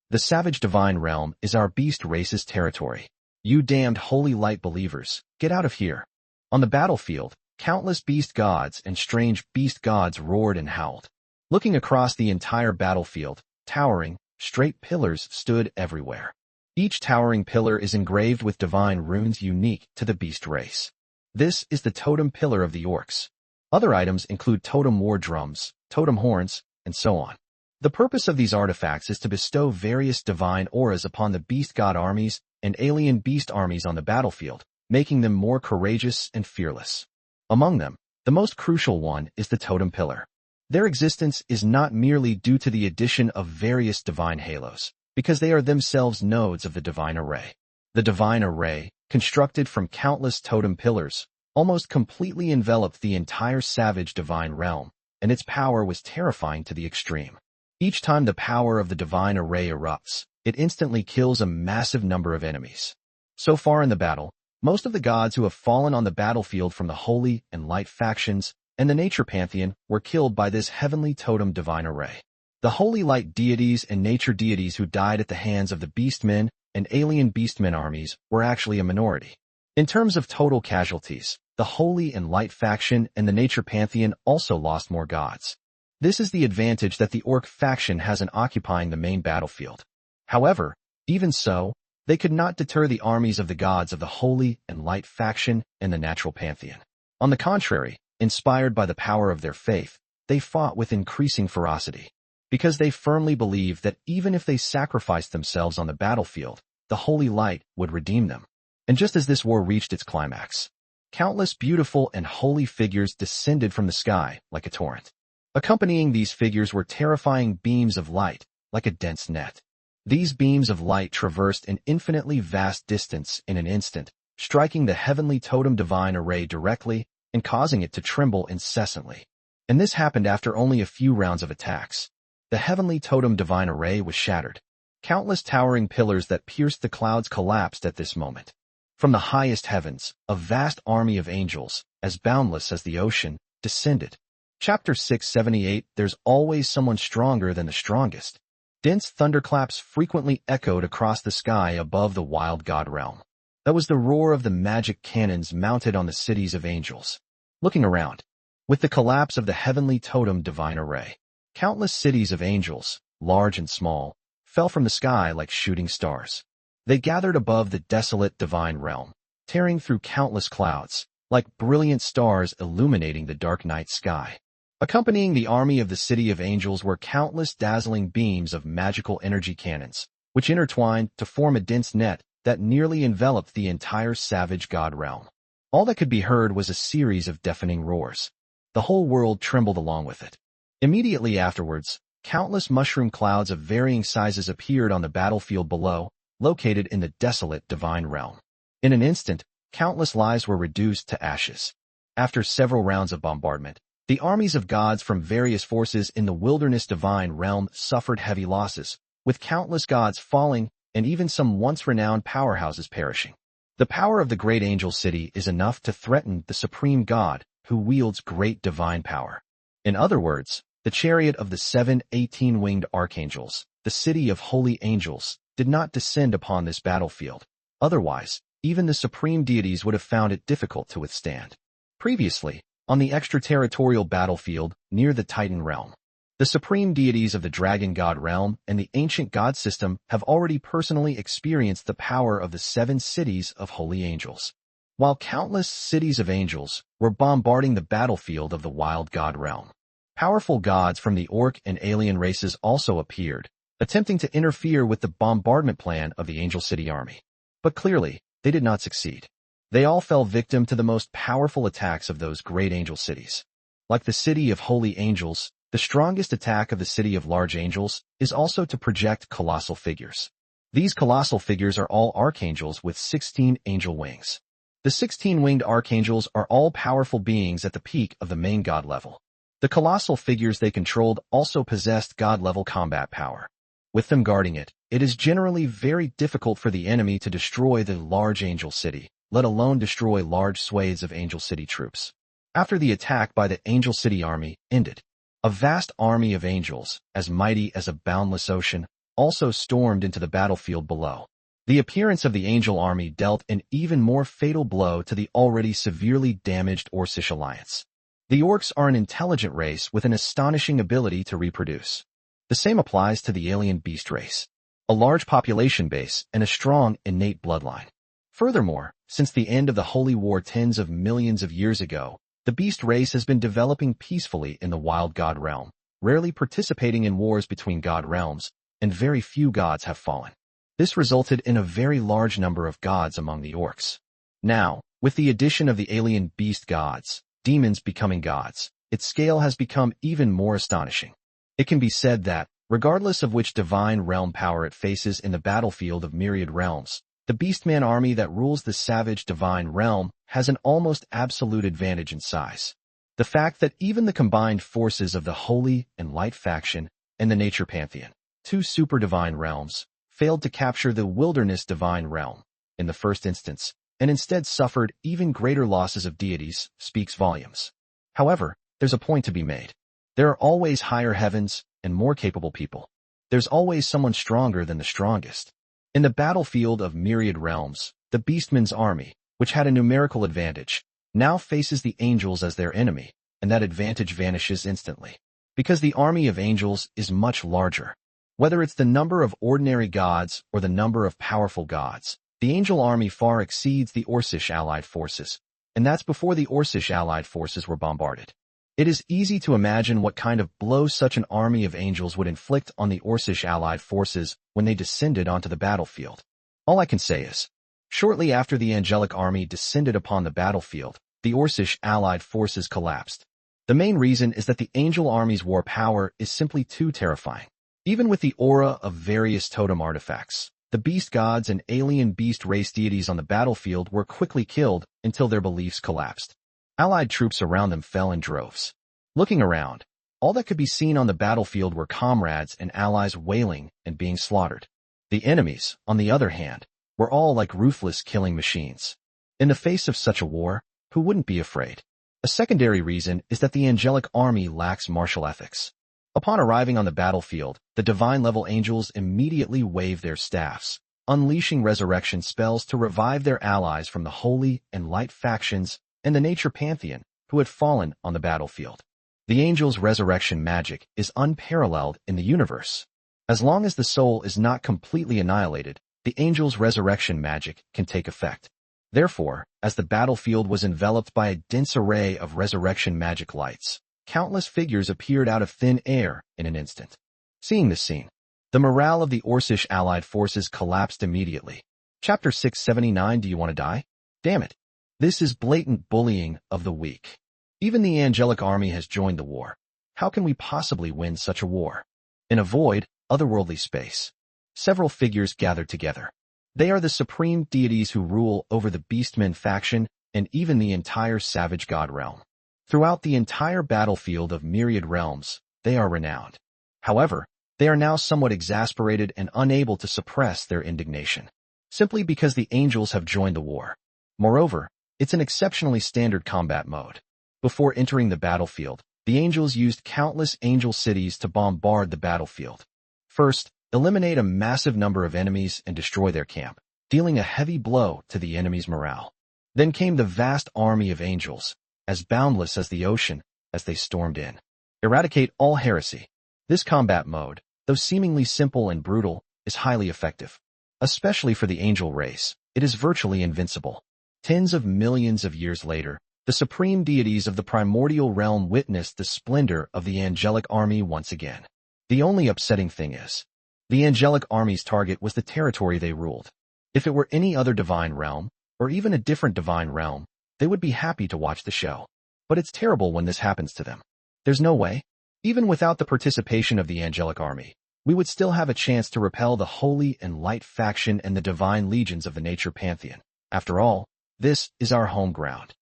The savage divine realm is our beast race's territory. You damned Holy Light believers, get out of here. On the battlefield, countless beast gods and strange beast gods roared and howled. Looking across the entire battlefield, towering, straight pillars stood everywhere. Each towering pillar is engraved with divine runes unique to the beast race. This is the totem pillar of the orcs. Other items include totem war drums, totem horns, and so on. The purpose of these artifacts is to bestow various divine auras upon the beast god armies and alien beast armies on the battlefield, making them more courageous and fearless. Among them, the most crucial one is the totem pillar. Their existence is not merely due to the addition of various divine halos, because they are themselves nodes of the divine array. The divine array, constructed from countless totem pillars, almost completely enveloped the entire savage divine realm, and its power was terrifying to the extreme. Each time the power of the divine array erupts, it instantly kills a massive number of enemies. So far in the battle, most of the gods who have fallen on the battlefield from the Holy and Light factions and the Nature pantheon were killed by this heavenly totem divine array. The Holy Light deities and Nature deities who died at the hands of the beastmen and alien beastmen armies were actually a minority. In terms of total casualties, the Holy and Light faction and the Nature pantheon also lost more gods. This is the advantage that the Orc faction has in occupying the main battlefield. However, even so, they could not deter the armies of the gods of the Holy and Light faction and the Natural pantheon. On the contrary, inspired by the power of their faith, they fought with increasing ferocity. Because they firmly believed that even if they sacrificed themselves on the battlefield, the Holy Light would redeem them. And just as this war reached its climax, countless beautiful and holy figures descended from the sky like a torrent. Accompanying these figures were terrifying beams of light, like a dense net. These beams of light traversed an infinitely vast distance in an instant, striking the heavenly totem divine array directly and causing it to tremble incessantly. And this happened after only a few rounds of attacks. The heavenly totem divine array was shattered. Countless towering pillars that pierced the clouds collapsed at this moment. From the highest heavens, a vast army of angels, as boundless as the ocean, descended. Chapter 678. There's always someone stronger than the strongest. Dense thunderclaps frequently echoed across the sky above the wild god realm. That was the roar of the magic cannons mounted on the cities of angels. Looking around, with the collapse of the heavenly totem divine array, countless cities of angels, large and small, fell from the sky like shooting stars. They gathered above the desolate divine realm, tearing through countless clouds, like brilliant stars illuminating the dark night sky. Accompanying the army of the city of angels were countless dazzling beams of magical energy cannons, which intertwined to form a dense net that nearly enveloped the entire savage god realm. All that could be heard was a series of deafening roars. The whole world trembled along with it. Immediately afterwards, countless mushroom clouds of varying sizes appeared on the battlefield below, located in the desolate divine realm. In an instant, countless lives were reduced to ashes. After several rounds of bombardment, the armies of gods from various forces in the wilderness divine realm suffered heavy losses, with countless gods falling and even some once-renowned powerhouses perishing. The power of the great angel city is enough to threaten the supreme god who wields great divine power. In other words, the chariot of the 7 18-winged archangels, the city of holy angels, did not descend upon this battlefield. Otherwise, even the supreme deities would have found it difficult to withstand. Previously, on the extraterritorial battlefield near the Titan realm, the supreme deities of the dragon god realm and the ancient god system have already personally experienced the power of the 7 cities of holy angels. While countless cities of angels were bombarding the battlefield of the wild god realm, powerful gods from the orc and alien races also appeared, attempting to interfere with the bombardment plan of the Angel City army. But clearly, they did not succeed. They all fell victim to the most powerful attacks of those great angel cities. Like the city of holy angels, the strongest attack of the city of large angels is also to project colossal figures. These colossal figures are all archangels with 16 angel wings. The 16-winged archangels are all powerful beings at the peak of the main god level. The colossal figures they controlled also possessed god-level combat power. With them guarding it, it is generally very difficult for the enemy to destroy the large angel city, let alone destroy large swathes of angel city troops. After the attack by the angel city army ended, a vast army of angels, as mighty as a boundless ocean, also stormed into the battlefield below. The appearance of the angel army dealt an even more fatal blow to the already severely damaged Orcish alliance. The orcs are an intelligent race with an astonishing ability to reproduce. The same applies to the alien beast race, a large population base and a strong innate bloodline. Furthermore, since the end of the Holy War tens of millions of years ago, the beast race has been developing peacefully in the wild god realm, rarely participating in wars between god realms, and very few gods have fallen. This resulted in a very large number of gods among the orcs. Now, with the addition of the alien beast gods, demons becoming gods, its scale has become even more astonishing. It can be said that, regardless of which divine realm power it faces in the battlefield of myriad realms, the Beastman army that rules the savage divine realm has an almost absolute advantage in size. The fact that even the combined forces of the Holy and Light faction and the Nature Pantheon, two super divine realms, failed to capture the Wilderness divine realm in the first instance, and instead suffered even greater losses of deities, speaks volumes. However, there's a point to be made. There are always higher heavens and more capable people. There's always someone stronger than the strongest. In the battlefield of myriad realms, the Beastman's army, which had a numerical advantage, now faces the angels as their enemy, and that advantage vanishes instantly. Because the army of angels is much larger. Whether it's the number of ordinary gods or the number of powerful gods, the angel army far exceeds the Orcish allied forces, and that's before the Orcish allied forces were bombarded. It is easy to imagine what kind of blow such an army of angels would inflict on the Orcish allied forces when they descended onto the battlefield. All I can say is, shortly after the Angelic army descended upon the battlefield, the Orcish allied forces collapsed. The main reason is that the angel army's war power is simply too terrifying. Even with the aura of various totem artifacts, the beast gods and alien beast race deities on the battlefield were quickly killed until their beliefs collapsed. Allied troops around them fell in droves. Looking around, all that could be seen on the battlefield were comrades and allies wailing and being slaughtered. The enemies, on the other hand, were all like ruthless killing machines. In the face of such a war, who wouldn't be afraid? A secondary reason is that the angelic army lacks martial ethics. Upon arriving on the battlefield, the divine-level angels immediately wave their staffs, unleashing resurrection spells to revive their allies from the Holy and Light factions and the Nature Pantheon who had fallen on the battlefield. The angels' resurrection magic is unparalleled in the universe. As long as the soul is not completely annihilated, the angels' resurrection magic can take effect. Therefore, as the battlefield was enveloped by a dense array of resurrection magic lights, countless figures appeared out of thin air in an instant. Seeing this scene, the morale of the Orcish allied forces collapsed immediately. Chapter 679. Do you want to die? Damn it. This is blatant bullying of the weak. Even the angelic army has joined the war. How can we possibly win such a war? In a void, otherworldly space, several figures gathered together. They are the supreme deities who rule over the Beastmen faction and even the entire savage god realm. Throughout the entire battlefield of myriad realms, they are renowned. However, they are now somewhat exasperated and unable to suppress their indignation, simply because the angels have joined the war. Moreover, it's an exceptionally standard combat mode. Before entering the battlefield, the angels used countless angel cities to bombard the battlefield. First, eliminate a massive number of enemies and destroy their camp, dealing a heavy blow to the enemy's morale. Then came the vast army of angels, as boundless as the ocean, as they stormed in. Eradicate all heresy. This combat mode, though seemingly simple and brutal, is highly effective. Especially for the angel race, it is virtually invincible. Tens of millions of years later, the supreme deities of the primordial realm witnessed the splendor of the angelic army once again. The only upsetting thing is, the angelic army's target was the territory they ruled. If it were any other divine realm, or even a different divine realm, they would be happy to watch the show. But it's terrible when this happens to them. There's no way. Even without the participation of the angelic army, we would still have a chance to repel the Holy and Light faction and the divine legions of the Nature Pantheon. After all, this is our home ground.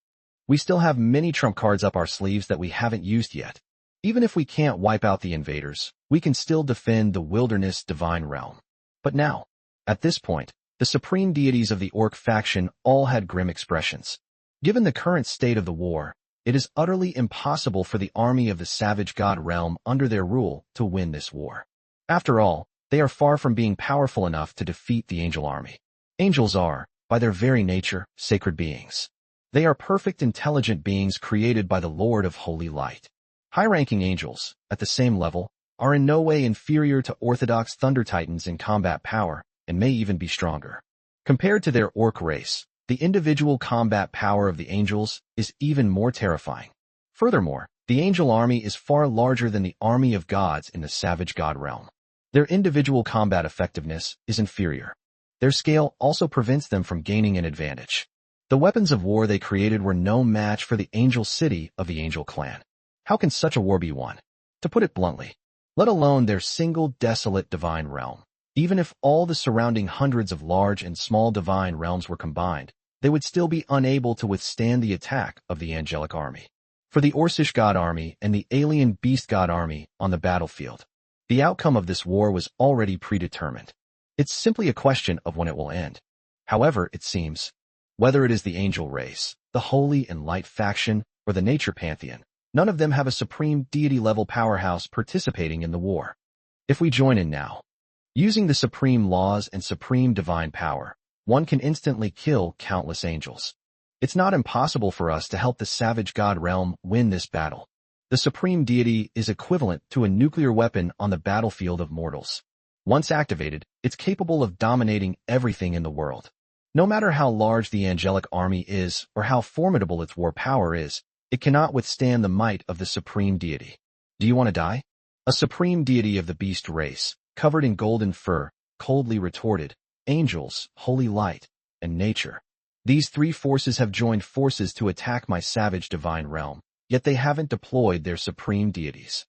We still have many trump cards up our sleeves that we haven't used yet. Even if we can't wipe out the invaders, we can still defend the wilderness divine realm. But now, at this point, the supreme deities of the orc faction all had grim expressions. Given the current state of the war, it is utterly impossible for the army of the savage god realm under their rule to win this war. After all, they are far from being powerful enough to defeat the angel army. Angels are, by their very nature, sacred beings. They are perfect intelligent beings created by the Lord of Holy Light. High-ranking angels, at the same level, are in no way inferior to orthodox Thunder Titans in combat power, and may even be stronger. Compared to their orc race, the individual combat power of the angels is even more terrifying. Furthermore, the angel army is far larger than the army of gods in the savage god realm. Their individual combat effectiveness is inferior. Their scale also prevents them from gaining an advantage. The weapons of war they created were no match for the angel city of the angel clan. How can such a war be won? To put it bluntly, let alone their single desolate divine realm. Even if all the surrounding hundreds of large and small divine realms were combined, they would still be unable to withstand the attack of the angelic army. For the Orcish god army and the alien beast god army on the battlefield, the outcome of this war was already predetermined. It's simply a question of when it will end. However, it seems, whether it is the angel race, the holy and light faction, or the nature pantheon, none of them have a supreme deity-level powerhouse participating in the war. If we join in now, using the supreme laws and supreme divine power, one can instantly kill countless angels. It's not impossible for us to help the savage god realm win this battle. The supreme deity is equivalent to a nuclear weapon on the battlefield of mortals. Once activated, it's capable of dominating everything in the world. No matter how large the angelic army is or how formidable its war power is, it cannot withstand the might of the supreme deity. Do you want to die? A supreme deity of the beast race, covered in golden fur, coldly retorted, "Angels, holy light, and nature. These three forces have joined forces to attack my savage divine realm, yet they haven't deployed their supreme deities.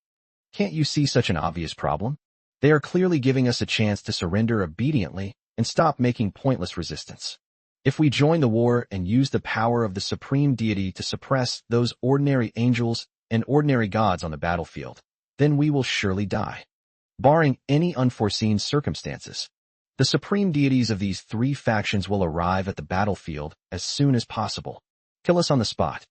Can't you see such an obvious problem? They are clearly giving us a chance to surrender obediently and stop making pointless resistance. If we join the war and use the power of the supreme deity to suppress those ordinary angels and ordinary gods on the battlefield, then we will surely die. Barring any unforeseen circumstances, the supreme deities of these three factions will arrive at the battlefield as soon as possible. Kill us on the spot.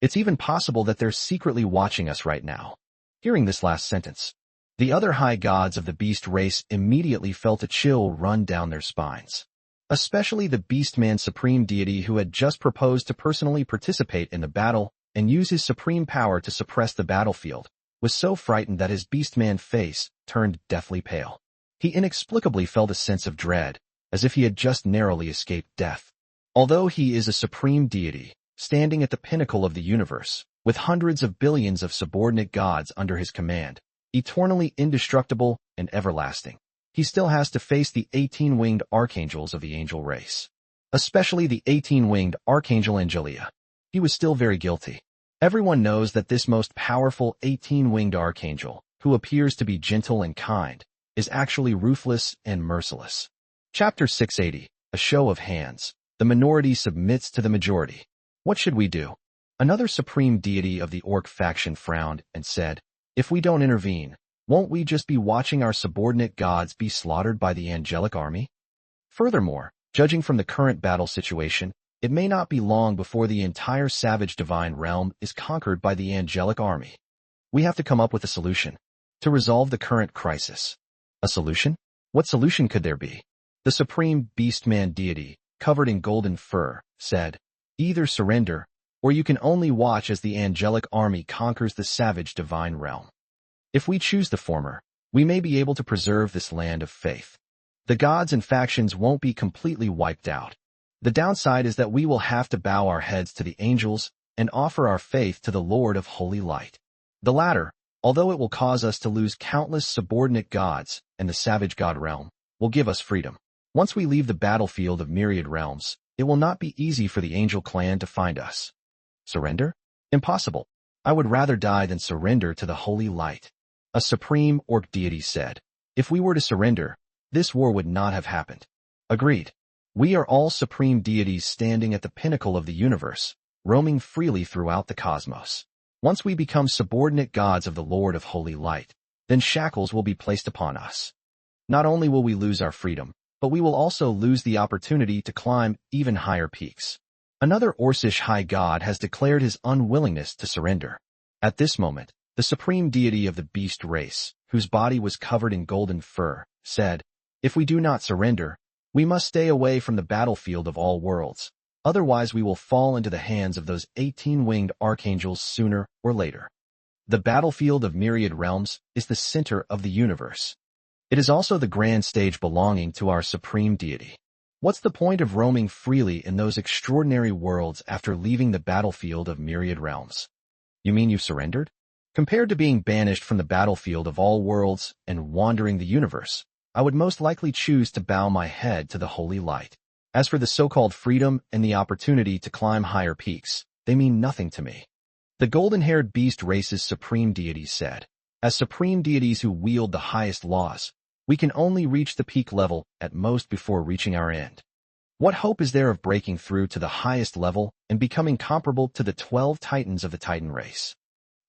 It's even possible that they're secretly watching us right now." Hearing this last sentence, the other high gods of the beast race immediately felt a chill run down their spines. Especially the Beastman supreme deity who had just proposed to personally participate in the battle and use his supreme power to suppress the battlefield, was so frightened that his Beastman face turned deathly pale. He inexplicably felt a sense of dread, as if he had just narrowly escaped death. Although he is a supreme deity, standing at the pinnacle of the universe, with hundreds of billions of subordinate gods under his command, eternally indestructible and everlasting, he still has to face the 18-winged archangels of the angel race. Especially the 18-winged archangel Angelia. He was still very guilty. Everyone knows that this most powerful 18-winged archangel, who appears to be gentle and kind, is actually ruthless and merciless. Chapter 680, A Show of Hands. The minority submits to the majority. What should we do? Another supreme deity of the orc faction frowned and said, "If we don't intervene, won't we just be watching our subordinate gods be slaughtered by the angelic army? Furthermore, judging from the current battle situation, it may not be long before the entire savage divine realm is conquered by the angelic army. We have to come up with a solution to resolve the current crisis." A solution? What solution could there be? The supreme beastman deity, covered in golden fur, said, "Either surrender, or you can only watch as the angelic army conquers the savage divine realm. If we choose the former, we may be able to preserve this land of faith. The gods and factions won't be completely wiped out. The downside is that we will have to bow our heads to the angels and offer our faith to the Lord of Holy Light. The latter, although it will cause us to lose countless subordinate gods and the savage god realm, will give us freedom. Once we leave the battlefield of myriad realms, it will not be easy for the angel clan to find us. Surrender? Impossible. I would rather die than surrender to the Holy Light." A supreme orc deity said, "If we were to surrender, this war would not have happened." Agreed. We are all supreme deities standing at the pinnacle of the universe, roaming freely throughout the cosmos. Once we become subordinate gods of the Lord of Holy Light, then shackles will be placed upon us. Not only will we lose our freedom, but we will also lose the opportunity to climb even higher peaks. Another Orcish high god has declared his unwillingness to surrender. At this moment, the supreme deity of the beast race, whose body was covered in golden fur, said, "If we do not surrender, we must stay away from the battlefield of all worlds. Otherwise we will fall into the hands of those 18-winged archangels sooner or later." The battlefield of myriad realms is the center of the universe. It is also the grand stage belonging to our supreme deity. What's the point of roaming freely in those extraordinary worlds after leaving the battlefield of myriad realms? You mean you've surrendered? Compared to being banished from the battlefield of all worlds and wandering the universe, I would most likely choose to bow my head to the holy light. As for the so-called freedom and the opportunity to climb higher peaks, they mean nothing to me. The golden-haired beast race's supreme deities said, "As supreme deities who wield the highest laws, we can only reach the peak level at most before reaching our end. What hope is there of breaking through to the highest level and becoming comparable to the 12 titans of the Titan race?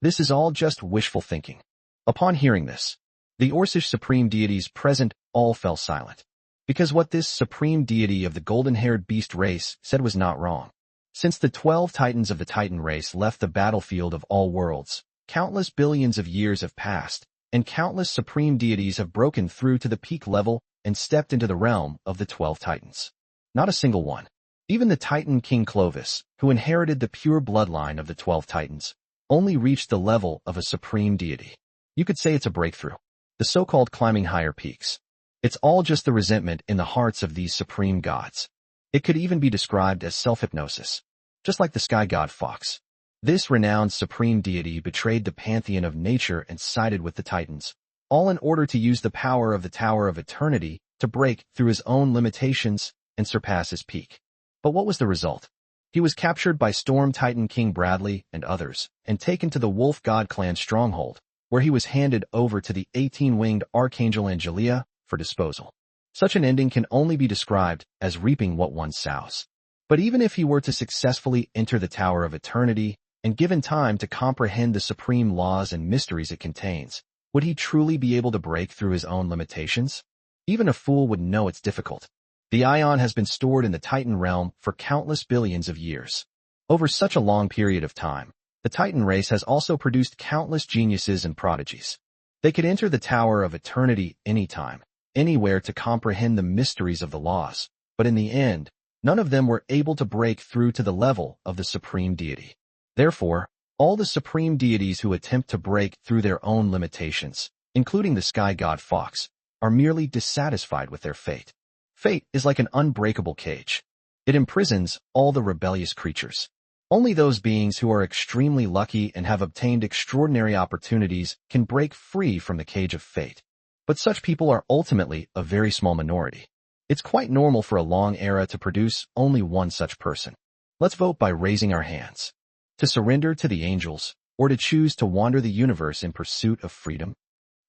This is all just wishful thinking." Upon hearing this, the Orcish supreme deities present all fell silent, because what this supreme deity of the golden-haired beast race said was not wrong. Since the 12 titans of the Titan race left the battlefield of all worlds, countless billions of years have passed, and countless supreme deities have broken through to the peak level and stepped into the realm of the 12 titans. Not a single one. Even the Titan King Clovis, who inherited the pure bloodline of the 12 titans, only reached the level of a supreme deity. You could say it's a breakthrough. The so-called climbing higher peaks. It's all just the resentment in the hearts of these supreme gods. It could even be described as self-hypnosis. Just like the sky god Fox. This renowned supreme deity betrayed the pantheon of nature and sided with the Titans, all in order to use the power of the Tower of Eternity to break through his own limitations and surpass his peak. But what was the result? He was captured by Storm Titan King Bradley and others, and taken to the Wolf God clan stronghold, where he was handed over to the 18-winged archangel Angelia for disposal. Such an ending can only be described as reaping what one sows. But even if he were to successfully enter the Tower of Eternity, and given time to comprehend the supreme laws and mysteries it contains, would he truly be able to break through his own limitations? Even a fool would know it's difficult. The Ion has been stored in the Titan realm for countless billions of years. Over such a long period of time, the Titan race has also produced countless geniuses and prodigies. They could enter the Tower of Eternity anytime, anywhere to comprehend the mysteries of the laws, but in the end, none of them were able to break through to the level of the supreme deity. Therefore, all the supreme deities who attempt to break through their own limitations, including the sky god Fox, are merely dissatisfied with their fate. Fate is like an unbreakable cage. It imprisons all the rebellious creatures. Only those beings who are extremely lucky and have obtained extraordinary opportunities can break free from the cage of fate. But such people are ultimately a very small minority. It's quite normal for a long era to produce only one such person. Let's vote by raising our hands. To surrender to the angels, or to choose to wander the universe in pursuit of freedom?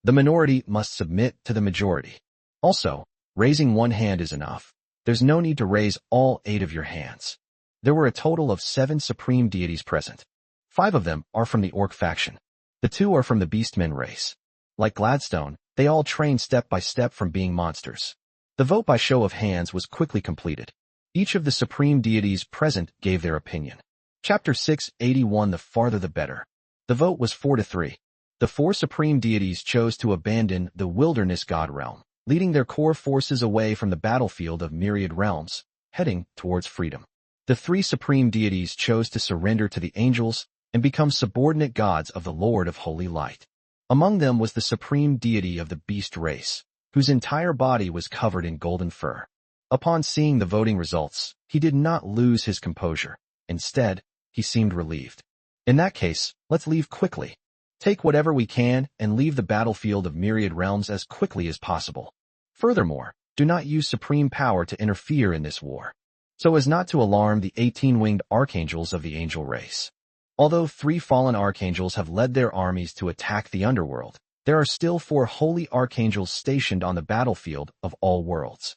The minority must submit to the majority. Also, raising one hand is enough. There's no need to raise all 8 of your hands. There were a total of 7 supreme deities present. 5 of them are from the Orc faction. The 2 are from the Beastmen race. Like Gladstone, they all trained step by step from being monsters. The vote by show of hands was quickly completed. Each of the supreme deities present gave their opinion. Chapter 681. The farther the better. The vote was 4-3. The 4 supreme deities chose to abandon the wilderness god realm, leading their core forces away from the battlefield of myriad realms, heading towards freedom. The 3 supreme deities chose to surrender to the angels and become subordinate gods of the Lord of Holy Light. Among them was the supreme deity of the beast race, whose entire body was covered in golden fur. Upon seeing the voting results, he did not lose his composure. Instead, he seemed relieved. In that case, let's leave quickly. Take whatever we can and leave the battlefield of myriad realms as quickly as possible. Furthermore, do not use supreme power to interfere in this war, so as not to alarm the 18-winged archangels of the angel race. Although 3 fallen archangels have led their armies to attack the underworld, there are still 4 holy archangels stationed on the battlefield of all worlds.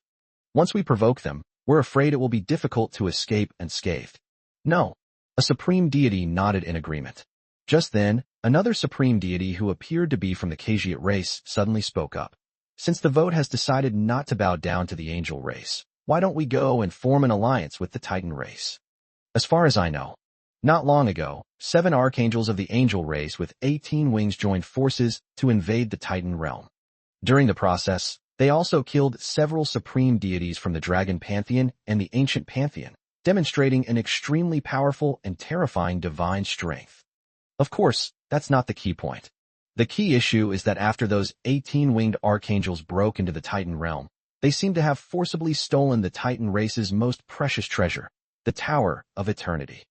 Once we provoke them, we're afraid it will be difficult to escape unscathed. No. A supreme deity nodded in agreement. Just then, another supreme deity who appeared to be from the Khajiit race suddenly spoke up. Since the vote has decided not to bow down to the angel race, why don't we go and form an alliance with the Titan race? As far as I know, not long ago, 7 archangels of the angel race with 18 wings joined forces to invade the Titan realm. During the process, they also killed several supreme deities from the dragon pantheon and the ancient pantheon, demonstrating an extremely powerful and terrifying divine strength. Of course, that's not the key point. The key issue is that after those 18-winged archangels broke into the Titan realm, they seem to have forcibly stolen the Titan race's most precious treasure, the Tower of Eternity.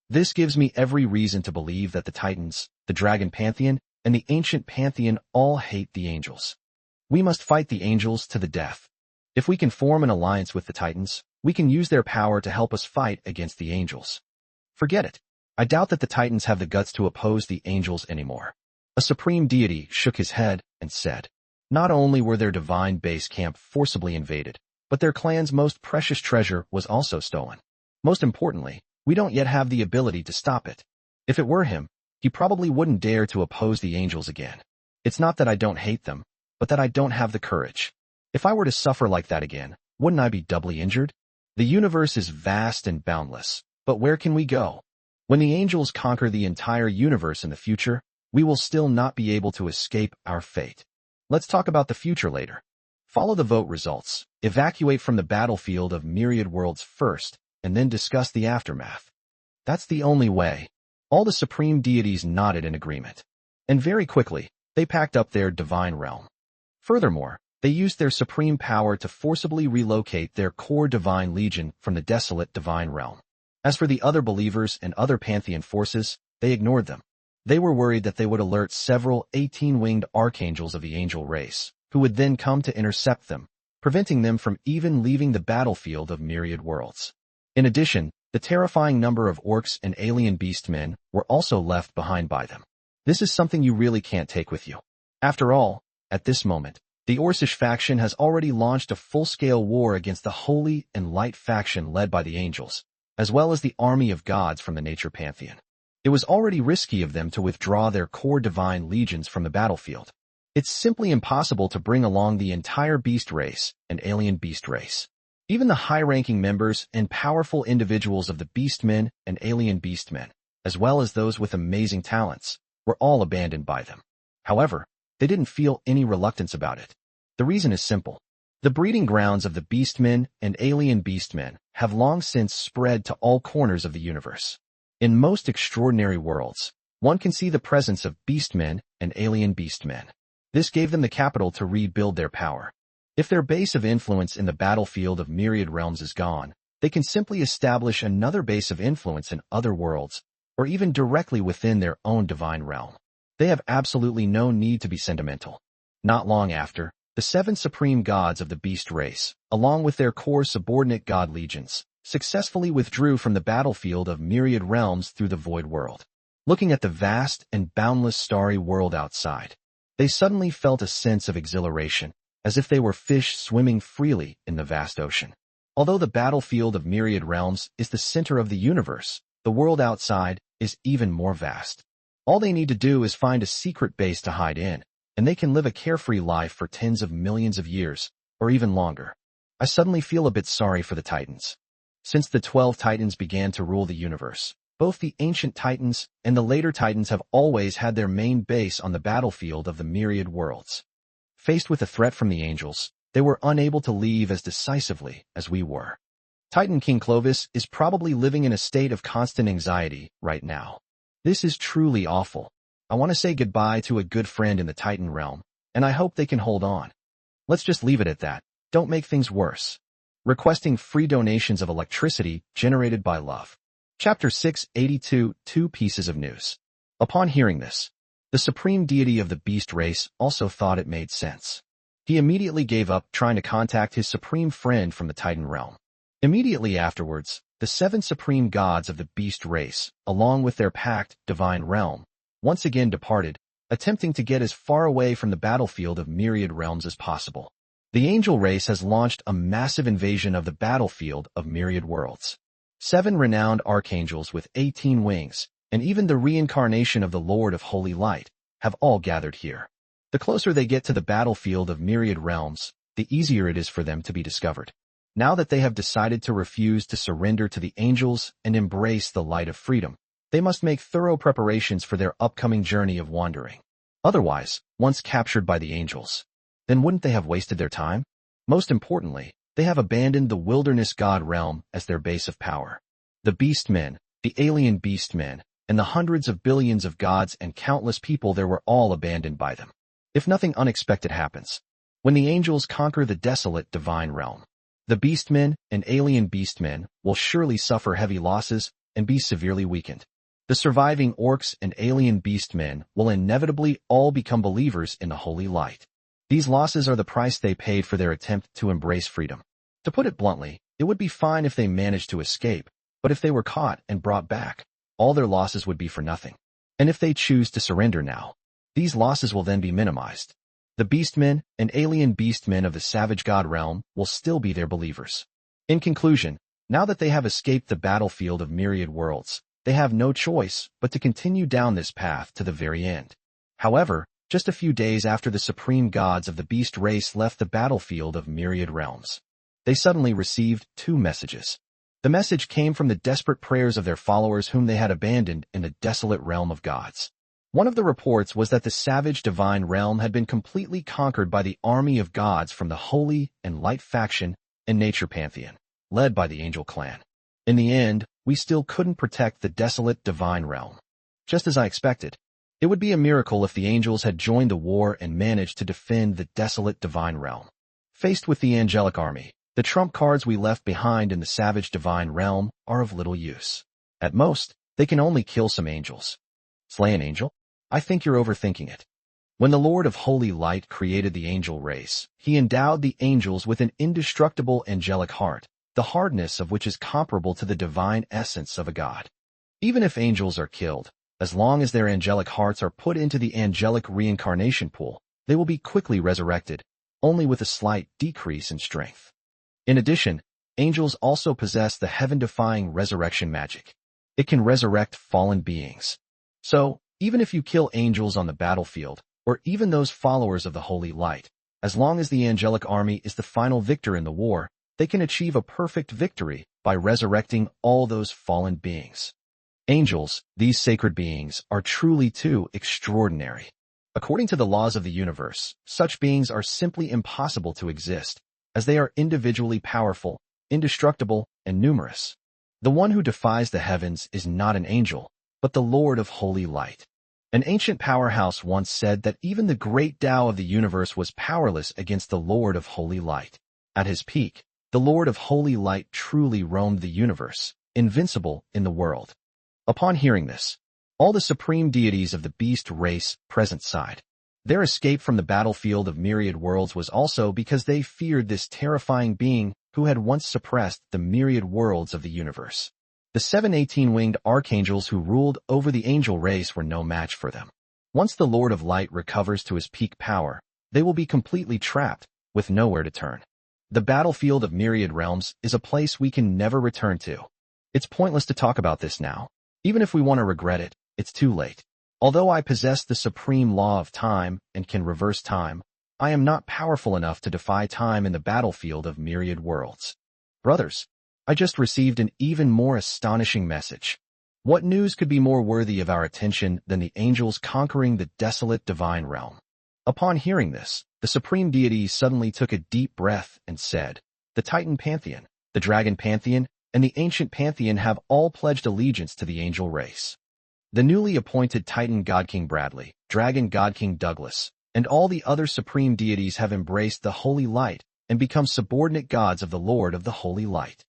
This gives me every reason to believe that the Titans, the Dragon Pantheon, and the Ancient Pantheon all hate the angels. We must fight the angels to the death. If we can form an alliance with the Titans, we can use their power to help us fight against the angels. Forget it. I doubt that the Titans have the guts to oppose the angels anymore. A supreme deity shook his head and said, not only were their divine base camp forcibly invaded, but their clan's most precious treasure was also stolen. Most importantly, we don't yet have the ability to stop it. If it were him, he probably wouldn't dare to oppose the angels again. It's not that I don't hate them, but that I don't have the courage. If I were to suffer like that again, wouldn't I be doubly injured? The universe is vast and boundless, but where can we go? When the angels conquer the entire universe in the future, we will still not be able to escape our fate. Let's talk about the future later. Follow the vote results, evacuate from the battlefield of myriad worlds first, and then discuss the aftermath. That's the only way. All the supreme deities nodded in agreement. And very quickly, they packed up their divine realm. Furthermore, they used their supreme power to forcibly relocate their core divine legion from the desolate divine realm. As for the other believers and other pantheon forces, they ignored them. They were worried that they would alert several 18-winged archangels of the angel race, who would then come to intercept them, preventing them from even leaving the battlefield of myriad worlds. In addition, the terrifying number of orcs and alien beastmen were also left behind by them. This is something you really can't take with you. After all, at this moment, the Orcish faction has already launched a full-scale war against the Holy and Light faction led by the angels, as well as the army of gods from the nature pantheon. It was already risky of them to withdraw their core divine legions from the battlefield. It's simply impossible to bring along the entire beast race and alien beast race. Even the high-ranking members and powerful individuals of the beastmen and alien beastmen, as well as those with amazing talents, were all abandoned by them. However, they didn't feel any reluctance about it. The reason is simple. The breeding grounds of the beastmen and alien beastmen have long since spread to all corners of the universe. In most extraordinary worlds, one can see the presence of beastmen and alien beastmen. This gave them the capital to rebuild their power. If their base of influence in the battlefield of myriad realms is gone, they can simply establish another base of influence in other worlds, or even directly within their own divine realm. They have absolutely no need to be sentimental. Not long after, the 7 supreme gods of the beast race, along with their core subordinate god legions, successfully withdrew from the battlefield of myriad realms through the void world. Looking at the vast and boundless starry world outside, they suddenly felt a sense of exhilaration, as if they were fish swimming freely in the vast ocean. Although the battlefield of myriad realms is the center of the universe, the world outside is even more vast. All they need to do is find a secret base to hide in, and they can live a carefree life for tens of millions of years, or even longer. I suddenly feel a bit sorry for the Titans. Since the 12 Titans began to rule the universe, both the ancient Titans and the later Titans have always had their main base on the battlefield of the myriad worlds. Faced with a threat from the angels, they were unable to leave as decisively as we were. Titan King Clovis is probably living in a state of constant anxiety right now. This is truly awful. I want to say goodbye to a good friend in the Titan realm, and I hope they can hold on. Let's just leave it at that. Don't make things worse. Requesting free donations of electricity generated by love. Chapter 682, 2 pieces of news. Upon hearing this, the supreme deity of the beast race also thought it made sense. He immediately gave up trying to contact his supreme friend from the Titan realm. Immediately afterwards, the 7 supreme gods of the beast race, along with their packed divine realm, once again departed, attempting to get as far away from the battlefield of myriad realms as possible. The angel race has launched a massive invasion of the battlefield of myriad worlds. 7 renowned archangels with 18 wings, and even the reincarnation of the Lord of Holy Light, have all gathered here. The closer they get to the battlefield of myriad realms, the easier it is for them to be discovered. Now that they have decided to refuse to surrender to the angels and embrace the light of freedom, they must make thorough preparations for their upcoming journey of wandering. Otherwise, once captured by the angels, then wouldn't they have wasted their time? Most importantly, they have abandoned the wilderness god realm as their base of power. The beastmen, the alien beastmen, and the hundreds of billions of gods and countless people there were all abandoned by them. If nothing unexpected happens, when the angels conquer the desolate divine realm, the beastmen and alien beastmen will surely suffer heavy losses and be severely weakened. The surviving orcs and alien beastmen will inevitably all become believers in the holy light. These losses are the price they paid for their attempt to embrace freedom. To put it bluntly, it would be fine if they managed to escape, but if they were caught and brought back, all their losses would be for nothing. And if they choose to surrender now, these losses will then be minimized. The beastmen and alien beastmen of the savage god realm will still be their believers. In conclusion, now that they have escaped the battlefield of myriad worlds, they have no choice but to continue down this path to the very end. However, just a few days after the supreme gods of the beast race left the battlefield of myriad realms, they suddenly received two messages. The message came from the desperate prayers of their followers whom they had abandoned in the desolate realm of gods. One of the reports was that the savage divine realm had been completely conquered by the army of gods from the holy and light faction and nature pantheon, led by the angel clan. In the end, we still couldn't protect the desolate divine realm. Just as I expected, it would be a miracle if the angels had joined the war and managed to defend the desolate divine realm. Faced with the angelic army, the trump cards we left behind in the savage divine realm are of little use. At most, they can only kill some angels. Slay an angel? I think you're overthinking it. When the Lord of Holy Light created the angel race, he endowed the angels with an indestructible angelic heart, the hardness of which is comparable to the divine essence of a god. Even if angels are killed, as long as their angelic hearts are put into the angelic reincarnation pool, they will be quickly resurrected, only with a slight decrease in strength. In addition, angels also possess the heaven-defying resurrection magic. It can resurrect fallen beings. So, even if you kill angels on the battlefield, or even those followers of the holy light, as long as the angelic army is the final victor in the war, they can achieve a perfect victory by resurrecting all those fallen beings. Angels, these sacred beings, are truly too extraordinary. According to the laws of the universe, such beings are simply impossible to exist, as they are individually powerful, indestructible, and numerous. The one who defies the heavens is not an angel, but the Lord of Holy Light. An ancient powerhouse once said that even the great Tao of the universe was powerless against the Lord of Holy Light. At his peak, the Lord of Holy Light truly roamed the universe, invincible in the world. Upon hearing this, all the supreme deities of the beast race present sighed. Their escape from the battlefield of myriad worlds was also because they feared this terrifying being who had once suppressed the myriad worlds of the universe. The 7 18-winged archangels who ruled over the angel race were no match for them. Once the Lord of Light recovers to his peak power, they will be completely trapped, with nowhere to turn. The battlefield of myriad realms is a place we can never return to. It's pointless to talk about this now. Even if we want to regret it, it's too late. Although I possess the supreme law of time and can reverse time, I am not powerful enough to defy time in the battlefield of myriad worlds. Brothers, I just received an even more astonishing message. What news could be more worthy of our attention than the angels conquering the desolate divine realm? Upon hearing this, the supreme deity suddenly took a deep breath and said, "The Titan Pantheon, the Dragon Pantheon, and the Ancient Pantheon have all pledged allegiance to the angel race. The newly appointed Titan God King Bradley, Dragon God King Douglas, and all the other supreme deities have embraced the holy light and become subordinate gods of the Lord of the Holy Light."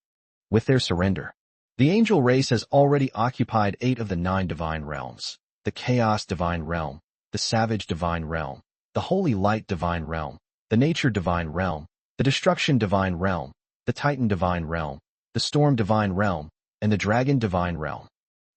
With their surrender, the angel race has already occupied 8 of the 9 divine realms: the chaos divine realm, the savage divine realm, the holy light divine realm, the nature divine realm, the destruction divine realm, the titan divine realm, the storm divine realm, and the dragon divine realm.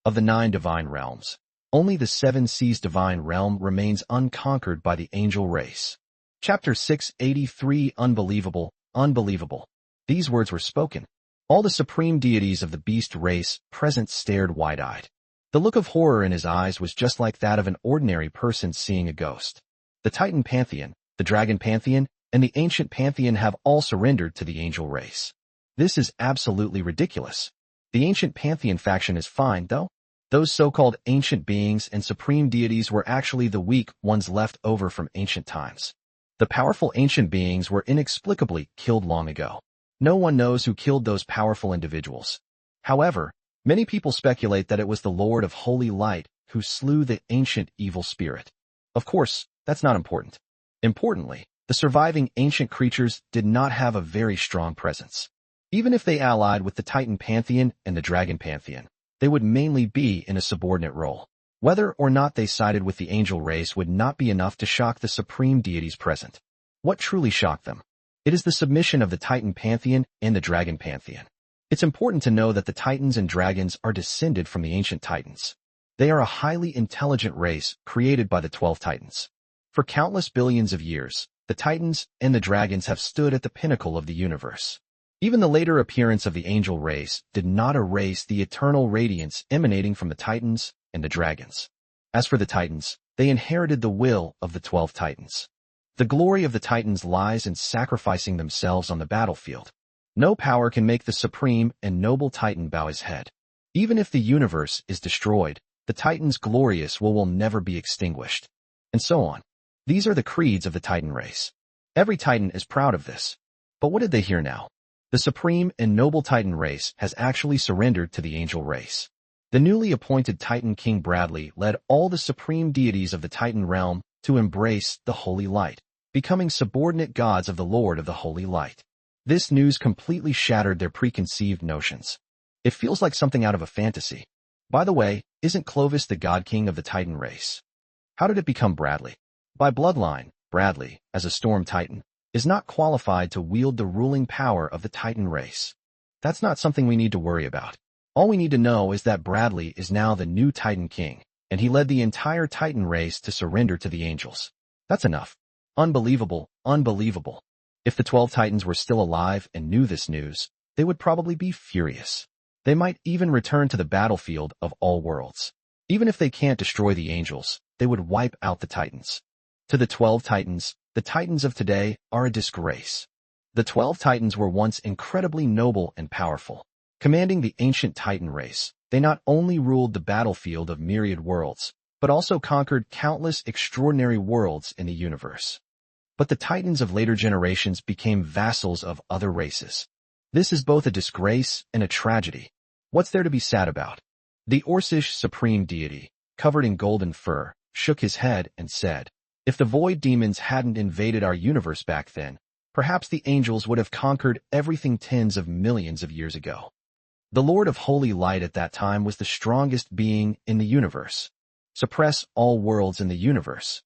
Of the 9 divine realms, only the 7 seas divine realm remains unconquered by the angel race. Chapter 683 Unbelievable, Unbelievable. These words were spoken. All the supreme deities of the beast race present stared wide-eyed. The look of horror in his eyes was just like that of an ordinary person seeing a ghost. The Titan Pantheon, the Dragon Pantheon, and the Ancient Pantheon have all surrendered to the angel race. This is absolutely ridiculous. The Ancient Pantheon faction is fine, though. Those so-called ancient beings and supreme deities were actually the weak ones left over from ancient times. The powerful ancient beings were inexplicably killed long ago. No one knows who killed those powerful individuals. However, many people speculate that it was the Lord of Holy Light who slew the ancient evil spirit. Of course, that's not important. Importantly, the surviving ancient creatures did not have a very strong presence. Even if they allied with the Titan Pantheon and the Dragon Pantheon, they would mainly be in a subordinate role. Whether or not they sided with the angel race would not be enough to shock the supreme deities present. What truly shocked them? It is the submission of the Titan Pantheon and the Dragon Pantheon. It's important to know that the Titans and Dragons are descended from the ancient Titans. They are a highly intelligent race created by the 12 Titans. For countless billions of years, the Titans and the Dragons have stood at the pinnacle of the universe. Even the later appearance of the angel race did not erase the eternal radiance emanating from the Titans and the Dragons. As for the Titans, they inherited the will of the 12 Titans. The glory of the Titans lies in sacrificing themselves on the battlefield. No power can make the supreme and noble Titan bow his head. Even if the universe is destroyed, the Titan's glorious will never be extinguished. And so on. These are the creeds of the Titan race. Every Titan is proud of this. But what did they hear now? The supreme and noble Titan race has actually surrendered to the angel race. The newly appointed Titan King Bradley led all the supreme deities of the Titan realm to embrace the Holy Light, becoming subordinate gods of the Lord of the Holy Light. This news completely shattered their preconceived notions. It feels like something out of a fantasy. By the way, isn't Clovis the God King of the Titan race? How did it become Bradley? By bloodline, Bradley, as a Storm Titan, is not qualified to wield the ruling power of the Titan race. That's not something we need to worry about. All we need to know is that Bradley is now the new Titan King, and he led the entire Titan race to surrender to the angels. That's enough. Unbelievable, unbelievable. If the 12 Titans were still alive and knew this news, they would probably be furious. They might even return to the battlefield of all worlds. Even if they can't destroy the angels, they would wipe out the Titans. To the 12 Titans, the Titans of today are a disgrace. The 12 Titans were once incredibly noble and powerful. Commanding the ancient Titan race, they not only ruled the battlefield of myriad worlds, but also conquered countless extraordinary worlds in the universe. But the Titans of later generations became vassals of other races. This is both a disgrace and a tragedy. What's there to be sad about? The Orcish supreme deity, covered in golden fur, shook his head and said, "If the void demons hadn't invaded our universe back then, perhaps the angels would have conquered everything tens of millions of years ago." The Lord of Holy Light at that time was the strongest being in the universe. Suppress all worlds in the universe.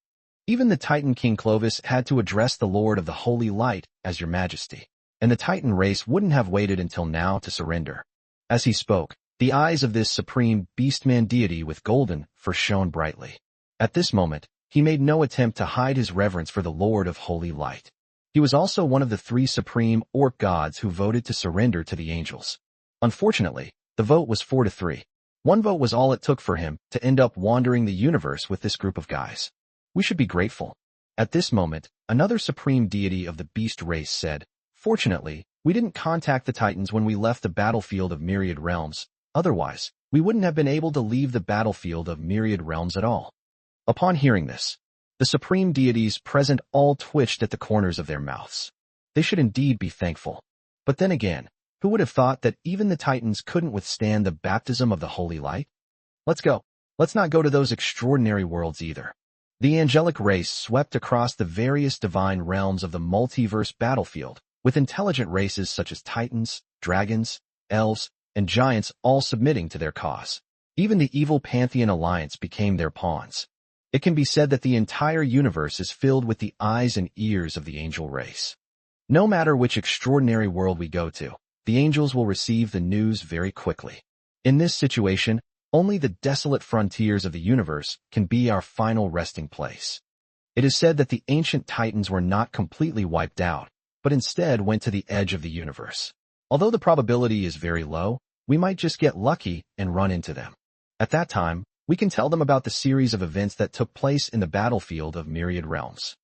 Even the Titan King Clovis had to address the Lord of the Holy Light as Your Majesty, and the Titan race wouldn't have waited until now to surrender. As he spoke, the eyes of this supreme beastman deity with golden fur shone brightly. At this moment, he made no attempt to hide his reverence for the Lord of Holy Light. He was also one of the 3 supreme orc gods who voted to surrender to the angels. Unfortunately, the vote was 4-3. One vote was all it took for him to end up wandering the universe with this group of guys. We should be grateful. At this moment, another supreme deity of the beast race said, "Fortunately, we didn't contact the Titans when we left the battlefield of myriad realms. Otherwise, we wouldn't have been able to leave the battlefield of myriad realms at all." Upon hearing this, the supreme deities present all twitched at the corners of their mouths. They should indeed be thankful. But then again, who would have thought that even the Titans couldn't withstand the baptism of the Holy Light? Let's go. Let's not go to those extraordinary worlds either. The angelic race swept across the various divine realms of the multiverse battlefield, with intelligent races such as Titans, dragons, elves, and giants all submitting to their cause. Even the evil Pantheon Alliance became their pawns. It can be said that the entire universe is filled with the eyes and ears of the angel race. No matter which extraordinary world we go to, the angels will receive the news very quickly. In this situation, only the desolate frontiers of the universe can be our final resting place. It is said that the ancient Titans were not completely wiped out, but instead went to the edge of the universe. Although the probability is very low, we might just get lucky and run into them. At that time, we can tell them about the series of events that took place in the battlefield of myriad realms.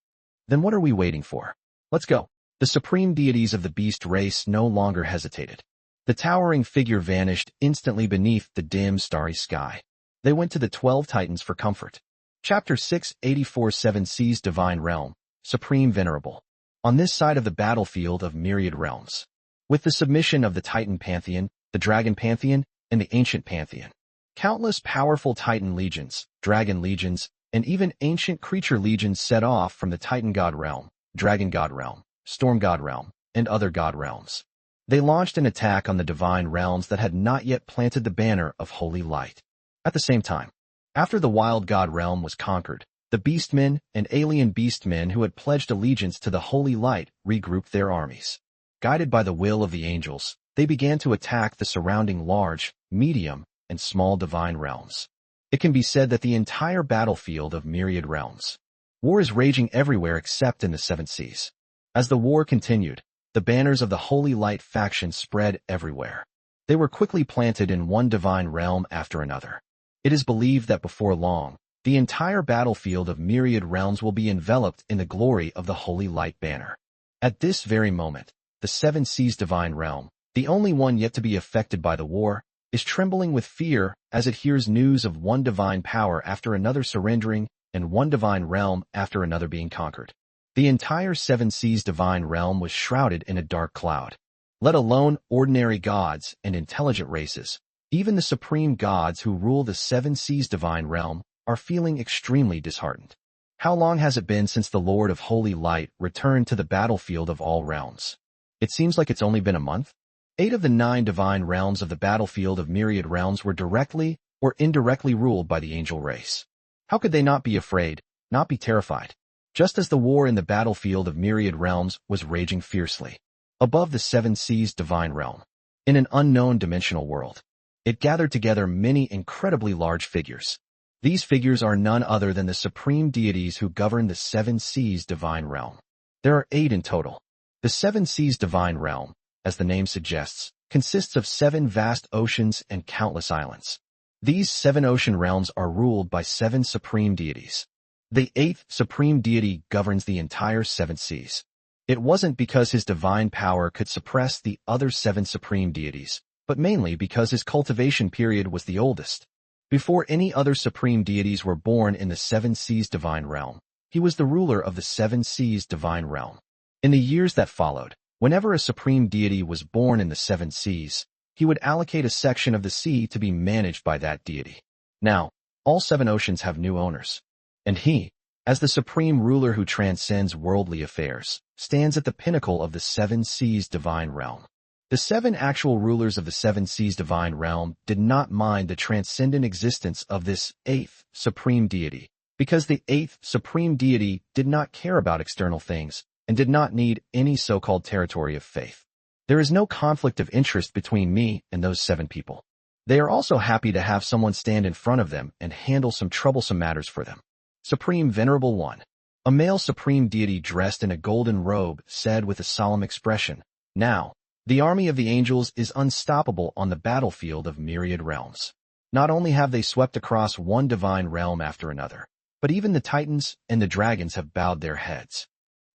Then what are we waiting for? Let's go. The supreme deities of the beast race no longer hesitated. The towering figure vanished instantly beneath the dim starry sky. They went to the 12 titans for comfort. Chapter 684 7 Seas Divine Realm, Supreme Venerable. On this side of the battlefield of myriad realms. With the submission of the Titan Pantheon, the Dragon Pantheon, and the Ancient Pantheon. Countless powerful Titan legions, Dragon legions, and even ancient creature legions set off from the Titan God Realm, Dragon God Realm, Storm God Realm, and other God Realms. They launched an attack on the divine realms that had not yet planted the banner of holy light. At the same time, after the Wild God Realm was conquered, the Beastmen and alien Beastmen who had pledged allegiance to the holy light regrouped their armies. Guided by the will of the angels, they began to attack the surrounding large, medium, and small divine realms. It can be said that the entire battlefield of myriad realms. War is raging everywhere except in the seven seas. As the war continued, the banners of the Holy Light faction spread everywhere. They were quickly planted in one divine realm after another. It is believed that before long, the entire battlefield of myriad realms will be enveloped in the glory of the Holy Light banner. At this very moment, the seven seas divine realm, the only one yet to be affected by the war, is trembling with fear as it hears news of one divine power after another surrendering and one divine realm after another being conquered. The entire seven seas divine realm was shrouded in a dark cloud. Let alone ordinary gods and intelligent races, even the supreme gods who rule the seven seas divine realm are feeling extremely disheartened. How long has it been since the Lord of Holy Light returned to the battlefield of all realms? It seems like it's only been a month. 8 of the 9 divine realms of the battlefield of myriad realms were directly or indirectly ruled by the angel race. How could they not be afraid, not be terrified? Just as the war in the battlefield of myriad realms was raging fiercely. Above the seven seas divine realm, in an unknown dimensional world, it gathered together many incredibly large figures. These figures are none other than the supreme deities who govern the seven seas divine realm. There are 8 in total. The seven seas divine realm, as the name suggests, consists of 7 vast oceans and countless islands. These 7 ocean realms are ruled by 7 supreme deities. The 8th supreme deity governs the entire 7 seas. It wasn't because his divine power could suppress the other 7 supreme deities, but mainly because his cultivation period was the oldest. Before any other supreme deities were born in the 7 seas divine realm, he was the ruler of the 7 seas divine realm. In the years that followed, whenever a supreme deity was born in the 7 seas, he would allocate a section of the sea to be managed by that deity. Now, all 7 oceans have new owners. And he, as the supreme ruler who transcends worldly affairs, stands at the pinnacle of the 7 seas divine realm. The 7 actual rulers of the 7 seas divine realm did not mind the transcendent existence of this 8th supreme deity, because the 8th supreme deity did not care about external things and did not need any so-called territory of faith. There is no conflict of interest between me and those 7 people. They are also happy to have someone stand in front of them and handle some troublesome matters for them. Supreme Venerable One, a male supreme deity dressed in a golden robe, said with a solemn expression, "Now, the army of the angels is unstoppable on the battlefield of myriad realms. Not only have they swept across one divine realm after another, but even the titans and the dragons have bowed their heads.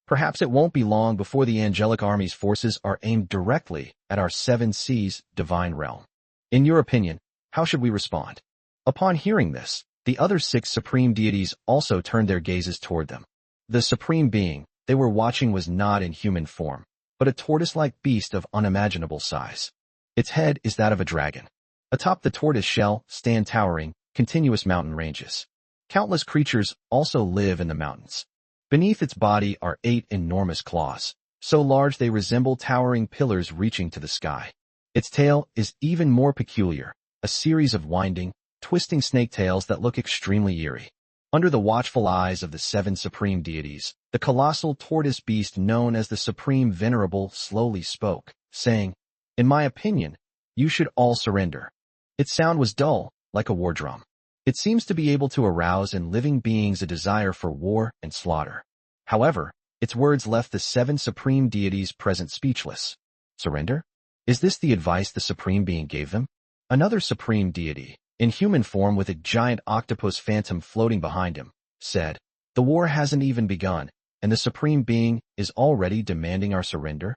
Perhaps it won't be long before the angelic army's forces are aimed directly at our 7 seas divine realm. In your opinion, how should we respond?" Upon hearing this, the other 6 supreme deities also turned their gazes toward them. The supreme being they were watching was not in human form, but a tortoise-like beast of unimaginable size. Its head is that of a dragon. Atop the tortoise shell stand towering, continuous mountain ranges. Countless creatures also live in the mountains. Beneath its body are 8 enormous claws, so large they resemble towering pillars reaching to the sky. Its tail is even more peculiar, a series of winding, twisting snake tails that look extremely eerie. Under the watchful eyes of the 7 supreme deities, the colossal tortoise beast known as the Supreme Venerable slowly spoke, saying, "In my opinion, you should all surrender." Its sound was dull, like a war drum. It seems to be able to arouse in living beings a desire for war and slaughter. However, its words left the 7 supreme deities present speechless. Surrender? Is this the advice the supreme being gave them? Another supreme deity, in human form with a giant octopus phantom floating behind him, said, "The war hasn't even begun, and the Supreme Being is already demanding our surrender?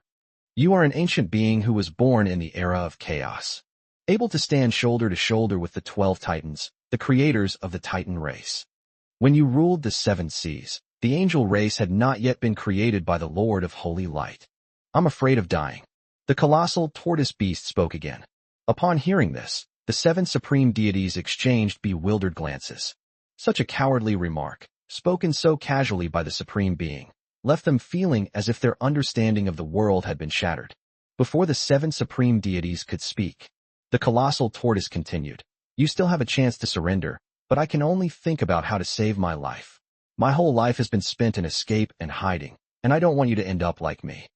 You are an ancient being who was born in the era of chaos, able to stand shoulder to shoulder with the 12 Titans, the creators of the Titan race. When you ruled the 7 seas, the angel race had not yet been created by the Lord of Holy Light. I'm afraid of dying." The colossal tortoise beast spoke again. Upon hearing this, the 7 supreme deities exchanged bewildered glances. Such a cowardly remark, spoken so casually by the Supreme Being, left them feeling as if their understanding of the world had been shattered. Before the 7 supreme deities could speak, the colossal tortoise continued, "You still have a chance to surrender, but I can only think about how to save my life. My whole life has been spent in escape and hiding, and I don't want you to end up like me.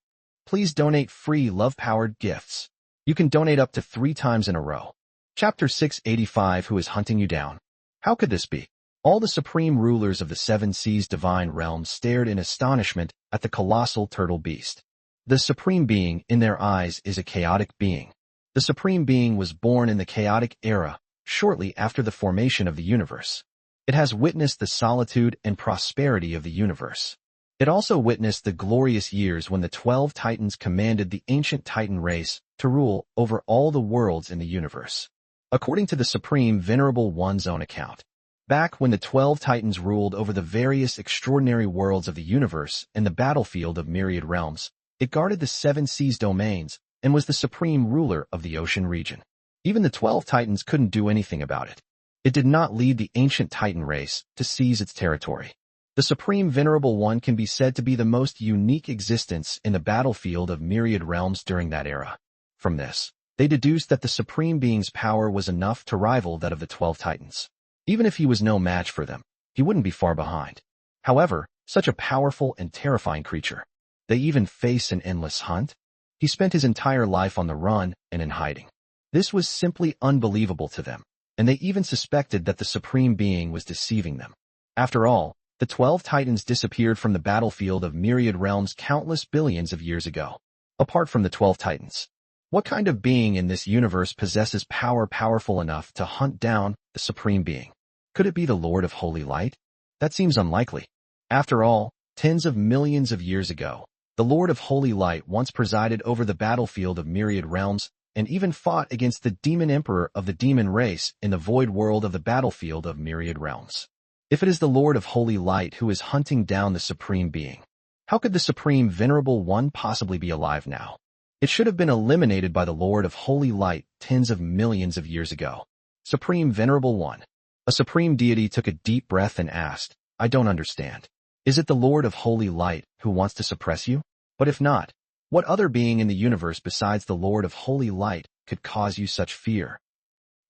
Please donate free love-powered gifts. You can donate up to 3 times in a row." Chapter 685. Who is hunting you down? How could this be? All the supreme rulers of the 7 seas divine realms stared in astonishment at the colossal turtle beast. The Supreme Being, in their eyes, is a chaotic being. The Supreme Being was born in the chaotic era, shortly after the formation of the universe. It has witnessed the solitude and prosperity of the universe. It also witnessed the glorious years when the 12 Titans commanded the ancient Titan race to rule over all the worlds in the universe. According to the Supreme Venerable One's own account, back when the 12 Titans ruled over the various extraordinary worlds of the universe and the battlefield of myriad realms, it guarded the 7 seas domains and was the supreme ruler of the ocean region. Even the 12 Titans couldn't do anything about it. It did not lead the ancient Titan race to seize its territory. The Supreme Venerable One can be said to be the most unique existence in the battlefield of myriad realms during that era. From this, they deduced that the Supreme Being's power was enough to rival that of the 12 Titans. Even if he was no match for them, he wouldn't be far behind. However, such a powerful and terrifying creature. They even face an endless hunt? He spent his entire life on the run and in hiding. This was simply unbelievable to them, and they even suspected that the Supreme Being was deceiving them. After all, the 12 Titans disappeared from the battlefield of myriad realms countless billions of years ago. Apart from the 12 Titans, what kind of being in this universe possesses power powerful enough to hunt down the Supreme Being? Could it be the Lord of Holy Light? That seems unlikely. After all, tens of millions of years ago, the Lord of Holy Light once presided over the battlefield of myriad realms and even fought against the demon emperor of the demon race in the void world of the battlefield of myriad realms. If it is the Lord of Holy Light who is hunting down the Supreme Being, how could the Supreme Venerable One possibly be alive now? It should have been eliminated by the Lord of Holy Light tens of millions of years ago. Supreme Venerable One. A supreme deity took a deep breath and asked, "I don't understand. Is it the Lord of Holy Light who wants to suppress you? But if not, what other being in the universe besides the Lord of Holy Light could cause you such fear?"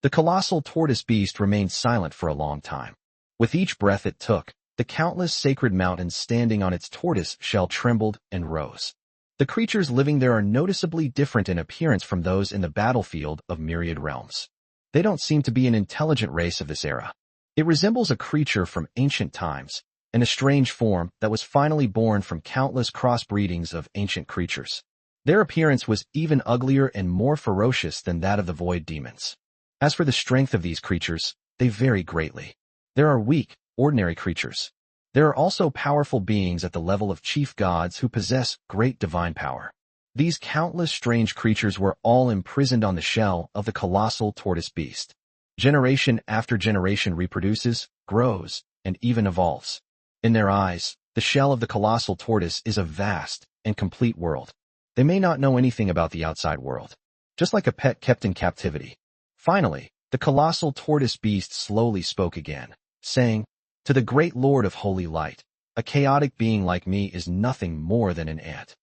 The colossal tortoise beast remained silent for a long time. With each breath it took, the countless sacred mountains standing on its tortoise shell trembled and rose. The creatures living there are noticeably different in appearance from those in the battlefield of myriad realms. They don't seem to be an intelligent race of this era. It resembles a creature from ancient times, in a strange form that was finally born from countless crossbreedings of ancient creatures. Their appearance was even uglier and more ferocious than that of the void demons. As for the strength of these creatures, they vary greatly. There are weak, ordinary creatures. There are also powerful beings at the level of chief gods who possess great divine power. These countless strange creatures were all imprisoned on the shell of the colossal tortoise beast. Generation after generation reproduces, grows, and even evolves. In their eyes, the shell of the colossal tortoise is a vast and complete world. They may not know anything about the outside world, just like a pet kept in captivity. Finally, the colossal tortoise beast slowly spoke again, saying, "To the great Lord of Holy Light, a chaotic being like me is nothing more than an ant.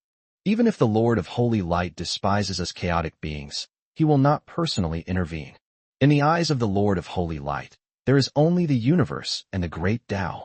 Even if the Lord of Holy Light despises us chaotic beings, he will not personally intervene. In the eyes of the Lord of Holy Light, there is only the universe and the great Tao."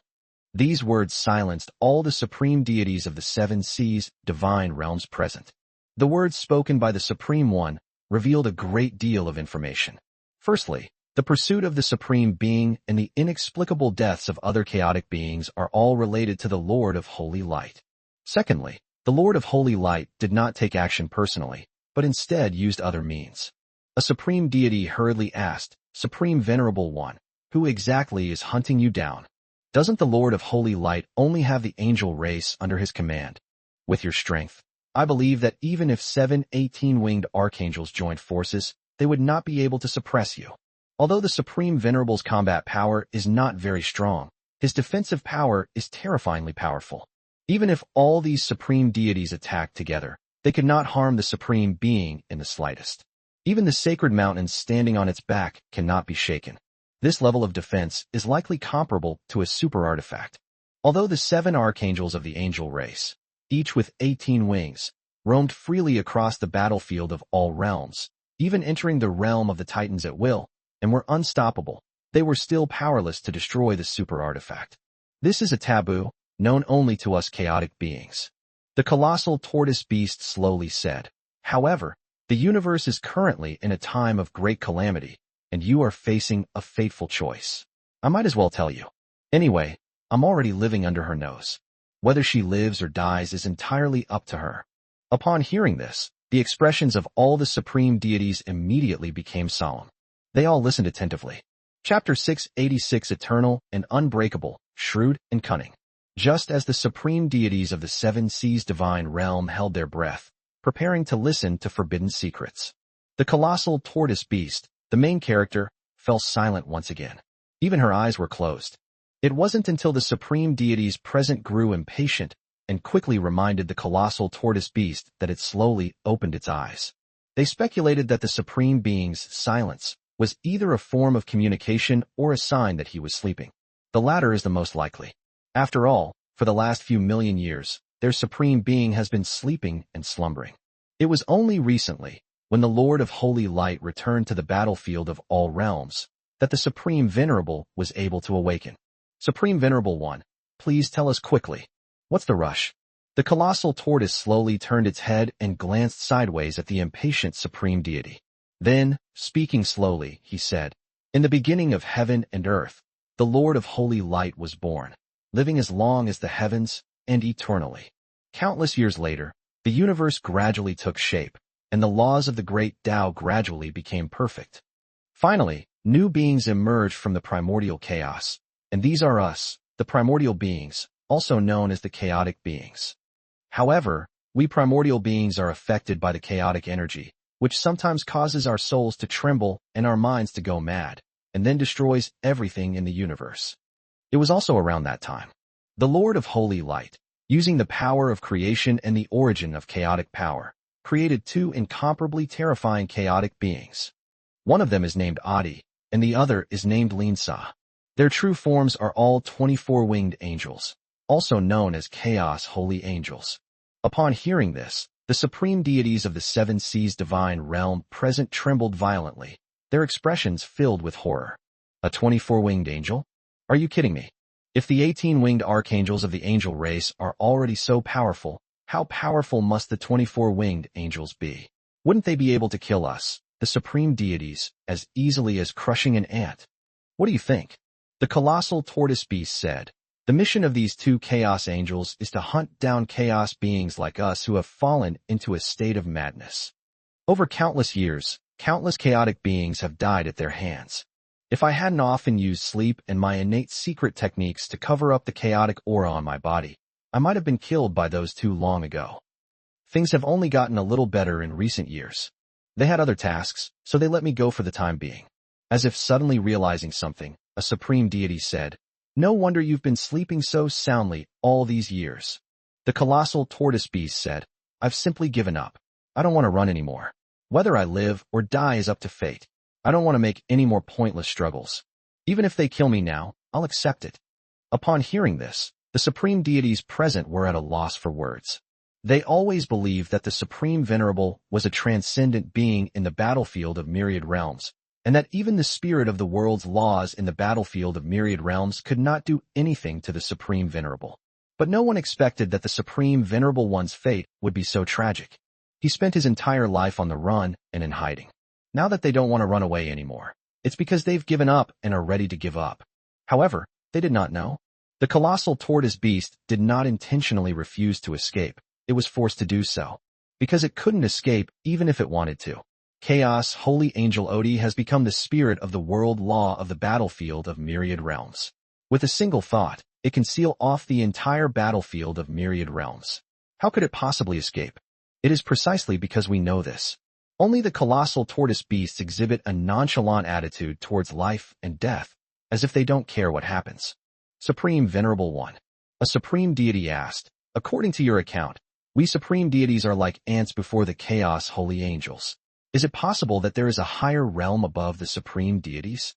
These words silenced all the supreme deities of the 7 seas, divine realms present. The words spoken by the Supreme One revealed a great deal of information. Firstly, the pursuit of the Supreme Being and the inexplicable deaths of other chaotic beings are all related to the Lord of Holy Light. Secondly, the Lord of Holy Light did not take action personally, but instead used other means. A supreme deity hurriedly asked, Supreme Venerable One, who exactly is hunting you down? Doesn't the Lord of Holy Light only have the angel race under his command? With your strength, I believe that even if 7 18-winged archangels joined forces, they would not be able to suppress you. Although the Supreme Venerable's combat power is not very strong, his defensive power is terrifyingly powerful. Even if all these supreme deities attacked together, they could not harm the Supreme Being in the slightest. Even the sacred mountains standing on its back cannot be shaken. This level of defense is likely comparable to a super artifact. Although the 7 archangels of the angel race, each with 18 wings, roamed freely across the battlefield of all realms, even entering the realm of the Titans at will, and were unstoppable, they were still powerless to destroy the super artifact. This is a taboo, known only to us chaotic beings. The colossal tortoise beast slowly said. However, the universe is currently in a time of great calamity, and you are facing a fateful choice. I might as well tell you. Anyway, I'm already living under her nose. Whether she lives or dies is entirely up to her. Upon hearing this, the expressions of all the supreme deities immediately became solemn. They all listened attentively. Chapter 686 Eternal and Unbreakable, Shrewd and Cunning. Just as the supreme deities of the 7 seas divine realm held their breath, preparing to listen to forbidden secrets, the colossal tortoise beast, the main character, fell silent once again. Even her eyes were closed. It wasn't until the supreme deities present grew impatient and quickly reminded the colossal tortoise beast that it slowly opened its eyes. They speculated that the supreme being's silence was either a form of communication or a sign that he was sleeping. The latter is the most likely. After all, for the last few million years, their supreme being has been sleeping and slumbering. It was only recently, when the Lord of Holy Light returned to the battlefield of all realms, that the Supreme Venerable was able to awaken. Supreme Venerable One, please tell us quickly. What's the rush? The colossal tortoise slowly turned its head and glanced sideways at the impatient supreme deity. Then, speaking slowly, he said, "In the beginning of heaven and earth, the Lord of Holy Light was born, living as long as the heavens and eternally. Countless years later, the universe gradually took shape, and the laws of the great Tao gradually became perfect. Finally, new beings emerged from the primordial chaos, and these are us, the primordial beings, also known as the chaotic beings. However, we primordial beings are affected by the chaotic energy, which sometimes causes our souls to tremble and our minds to go mad, and then destroys everything in the universe. It was also around that time. The Lord of Holy Light, using the power of creation and the origin of chaotic power, created 2 incomparably terrifying chaotic beings. One of them is named Adi, and the other is named Lin Yu. Their true forms are all 24-winged angels, also known as Chaos Holy Angels. Upon hearing this, the supreme deities of the 7 seas divine realm present trembled violently, their expressions filled with horror. A 24-winged angel? Are you kidding me? If the 18-winged archangels of the angel race are already so powerful, how powerful must the 24-winged angels be? Wouldn't they be able to kill us, the supreme deities, as easily as crushing an ant? What do you think? The colossal tortoise beast said, "The mission of these 2 chaos angels is to hunt down chaos beings like us who have fallen into a state of madness. Over countless years, countless chaotic beings have died at their hands. If I hadn't often used sleep and my innate secret techniques to cover up the chaotic aura on my body, I might have been killed by those 2 long ago. Things have only gotten a little better in recent years. They had other tasks, so they let me go for the time being." As if suddenly realizing something, a supreme deity said, "No wonder you've been sleeping so soundly all these years." The colossal tortoise beast said, "I've simply given up. I don't want to run anymore. Whether I live or die is up to fate. I don't want to make any more pointless struggles. Even if they kill me now, I'll accept it." Upon hearing this, the supreme deities present were at a loss for words. They always believed that the Supreme Venerable was a transcendent being in the battlefield of myriad realms, and that even the spirit of the world's laws in the battlefield of myriad realms could not do anything to the Supreme Venerable. But no one expected that the Supreme Venerable One's fate would be so tragic. He spent his entire life on the run and in hiding. Now that they don't want to run away anymore, it's because they've given up and are ready to give up. However, they did not know. The colossal tortoise beast did not intentionally refuse to escape. It was forced to do so, because it couldn't escape even if it wanted to. Chaos, holy angel Odi has become the spirit of the world law of the battlefield of myriad realms. With a single thought, it can seal off the entire battlefield of myriad realms. How could it possibly escape? It is precisely because we know this. Only the colossal tortoise beasts exhibit a nonchalant attitude towards life and death, as if they don't care what happens. Supreme Venerable One. A supreme deity asked, according to your account, we supreme deities are like ants before the chaos holy angels. Is it possible that there is a higher realm above the supreme deities?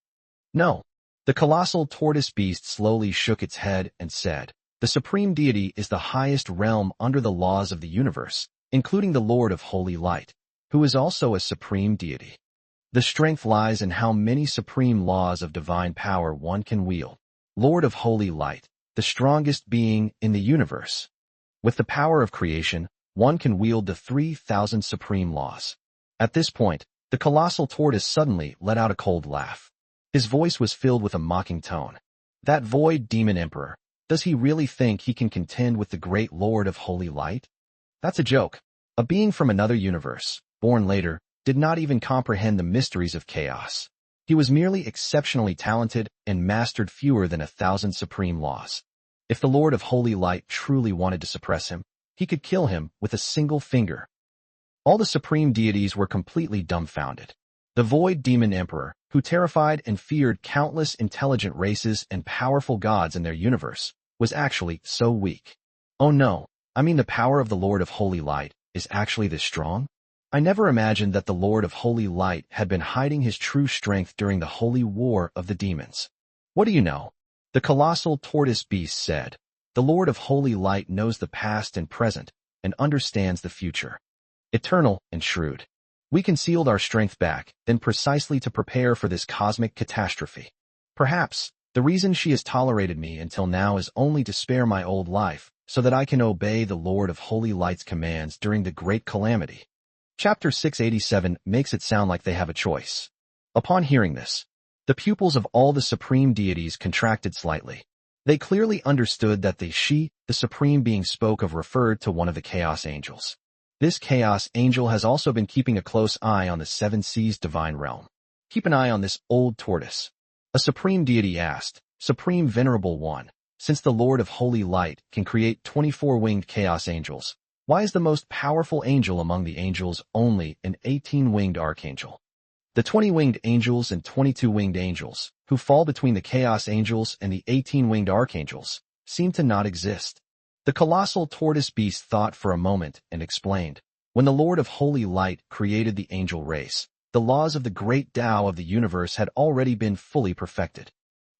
No. The colossal tortoise beast slowly shook its head and said, the supreme deity is the highest realm under the laws of the universe, including the Lord of Holy Light, who is also a supreme deity. The strength lies in how many supreme laws of divine power one can wield. Lord of Holy Light, the strongest being in the universe. With the power of creation, one can wield the 3,000 supreme laws. At this point, the colossal tortoise suddenly let out a cold laugh. His voice was filled with a mocking tone. That void demon emperor, does he really think he can contend with the great Lord of Holy Light? That's a joke. A being from another universe, born later, did not even comprehend the mysteries of chaos. He was merely exceptionally talented and mastered fewer than 1,000 supreme laws. If the Lord of Holy Light truly wanted to suppress him, he could kill him with a single finger. All the supreme deities were completely dumbfounded. The void demon emperor, who terrified and feared countless intelligent races and powerful gods in their universe, was actually so weak. Oh no, I mean the power of the Lord of Holy Light is actually this strong? I never imagined that the Lord of Holy Light had been hiding his true strength during the holy war of the demons. What do you know? The colossal tortoise beast said, the Lord of Holy Light knows the past and present and understands the future. Eternal and shrewd. We concealed our strength back, then precisely to prepare for this cosmic catastrophe. Perhaps, the reason she has tolerated me until now is only to spare my old life, so that I can obey the Lord of Holy Light's commands during the great calamity. Chapter 687 makes it sound like they have a choice. Upon hearing this, the pupils of all the supreme deities contracted slightly. They clearly understood that the supreme being spoke of referred to one of the chaos angels. This chaos angel has also been keeping a close eye on the seven seas divine realm. Keep an eye on this old tortoise. A supreme deity asked, Supreme Venerable One, since the Lord of Holy Light can create 24-winged chaos angels, why is the most powerful angel among the angels only an 18-winged archangel? The 20-winged angels and 22-winged angels, who fall between the chaos angels and the 18-winged archangels, seem to not exist. The colossal tortoise beast thought for a moment and explained, when the Lord of Holy Light created the angel race, the laws of the great Tao of the universe had already been fully perfected.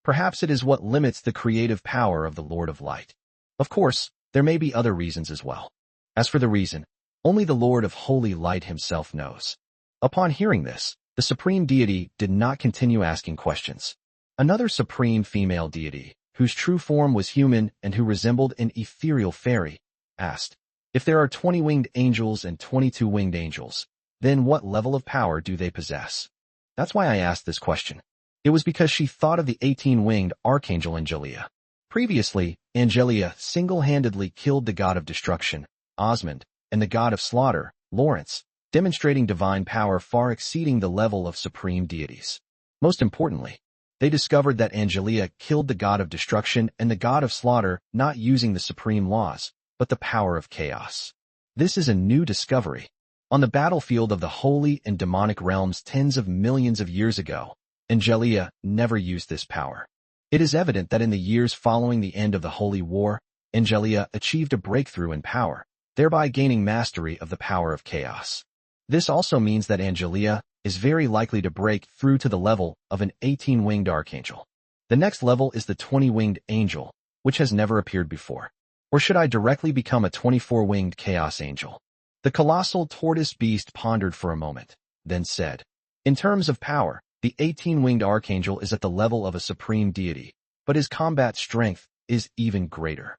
Perhaps it is what limits the creative power of the Lord of Light. Of course, there may be other reasons as well. As for the reason, only the Lord of Holy Light himself knows. Upon hearing this, the supreme deity did not continue asking questions. Another supreme female deity, whose true form was human and who resembled an ethereal fairy, asked, if there are 20-winged angels and 22-winged angels, then what level of power do they possess? That's why I asked this question. It was because she thought of the 18-winged archangel Angelia. Previously, Angelia single-handedly killed the god of destruction, Osmond, and the god of slaughter, Lawrence, demonstrating divine power far exceeding the level of supreme deities. Most importantly, they discovered that Angelia killed the god of destruction and the god of slaughter not using the supreme laws, but the power of chaos. This is a new discovery. On the battlefield of the holy and demonic realms tens of millions of years ago, Angelia never used this power. It is evident that in the years following the end of the Holy War, Angelia achieved a breakthrough in power, thereby gaining mastery of the power of chaos. This also means that Angelia is very likely to break through to the level of an 18-winged archangel. The next level is the 20-winged angel, which has never appeared before. Or should I directly become a 24-winged chaos angel? The colossal tortoise beast pondered for a moment, then said, in terms of power, the 18-winged archangel is at the level of a supreme deity, but his combat strength is even greater.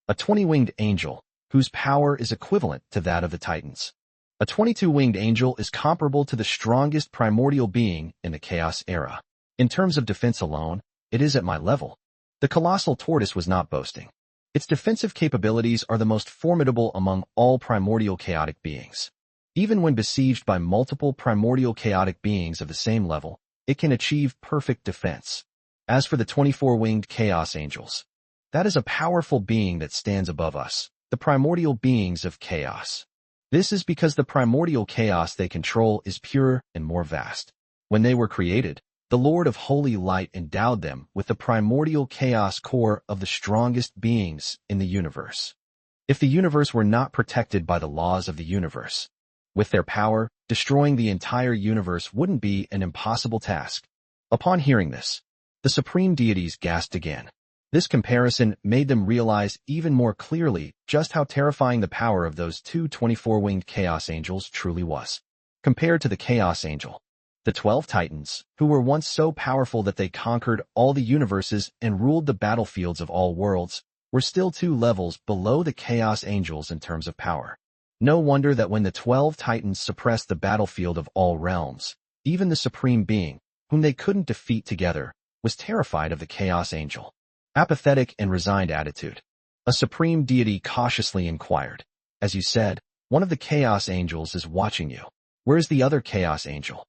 A 20-winged angel, whose power is equivalent to that of the Titans. A 22-winged angel is comparable to the strongest primordial being in the Chaos era. In terms of defense alone, it is at my level. The colossal tortoise was not boasting. Its defensive capabilities are the most formidable among all primordial chaotic beings. Even when besieged by multiple primordial chaotic beings of the same level, it can achieve perfect defense. As for the 24-winged chaos angels, that is a powerful being that stands above us, the primordial beings of chaos. This is because the primordial chaos they control is purer and more vast. When they were created, the Lord of Holy Light endowed them with the primordial chaos core of the strongest beings in the universe. If the universe were not protected by the laws of the universe, with their power, destroying the entire universe wouldn't be an impossible task. Upon hearing this, the supreme deities gasped again. This comparison made them realize even more clearly just how terrifying the power of those two 24-winged chaos angels truly was. Compared to the chaos angel, the 12 titans, who were once so powerful that they conquered all the universes and ruled the battlefields of all worlds, were still 2 levels below the chaos angels in terms of power. No wonder that when the 12 titans suppressed the battlefield of all realms, even the supreme being, whom they couldn't defeat together, was terrified of the chaos angel. Apathetic and resigned attitude. A supreme deity cautiously inquired. As you said, one of the chaos angels is watching you. Where is the other chaos angel?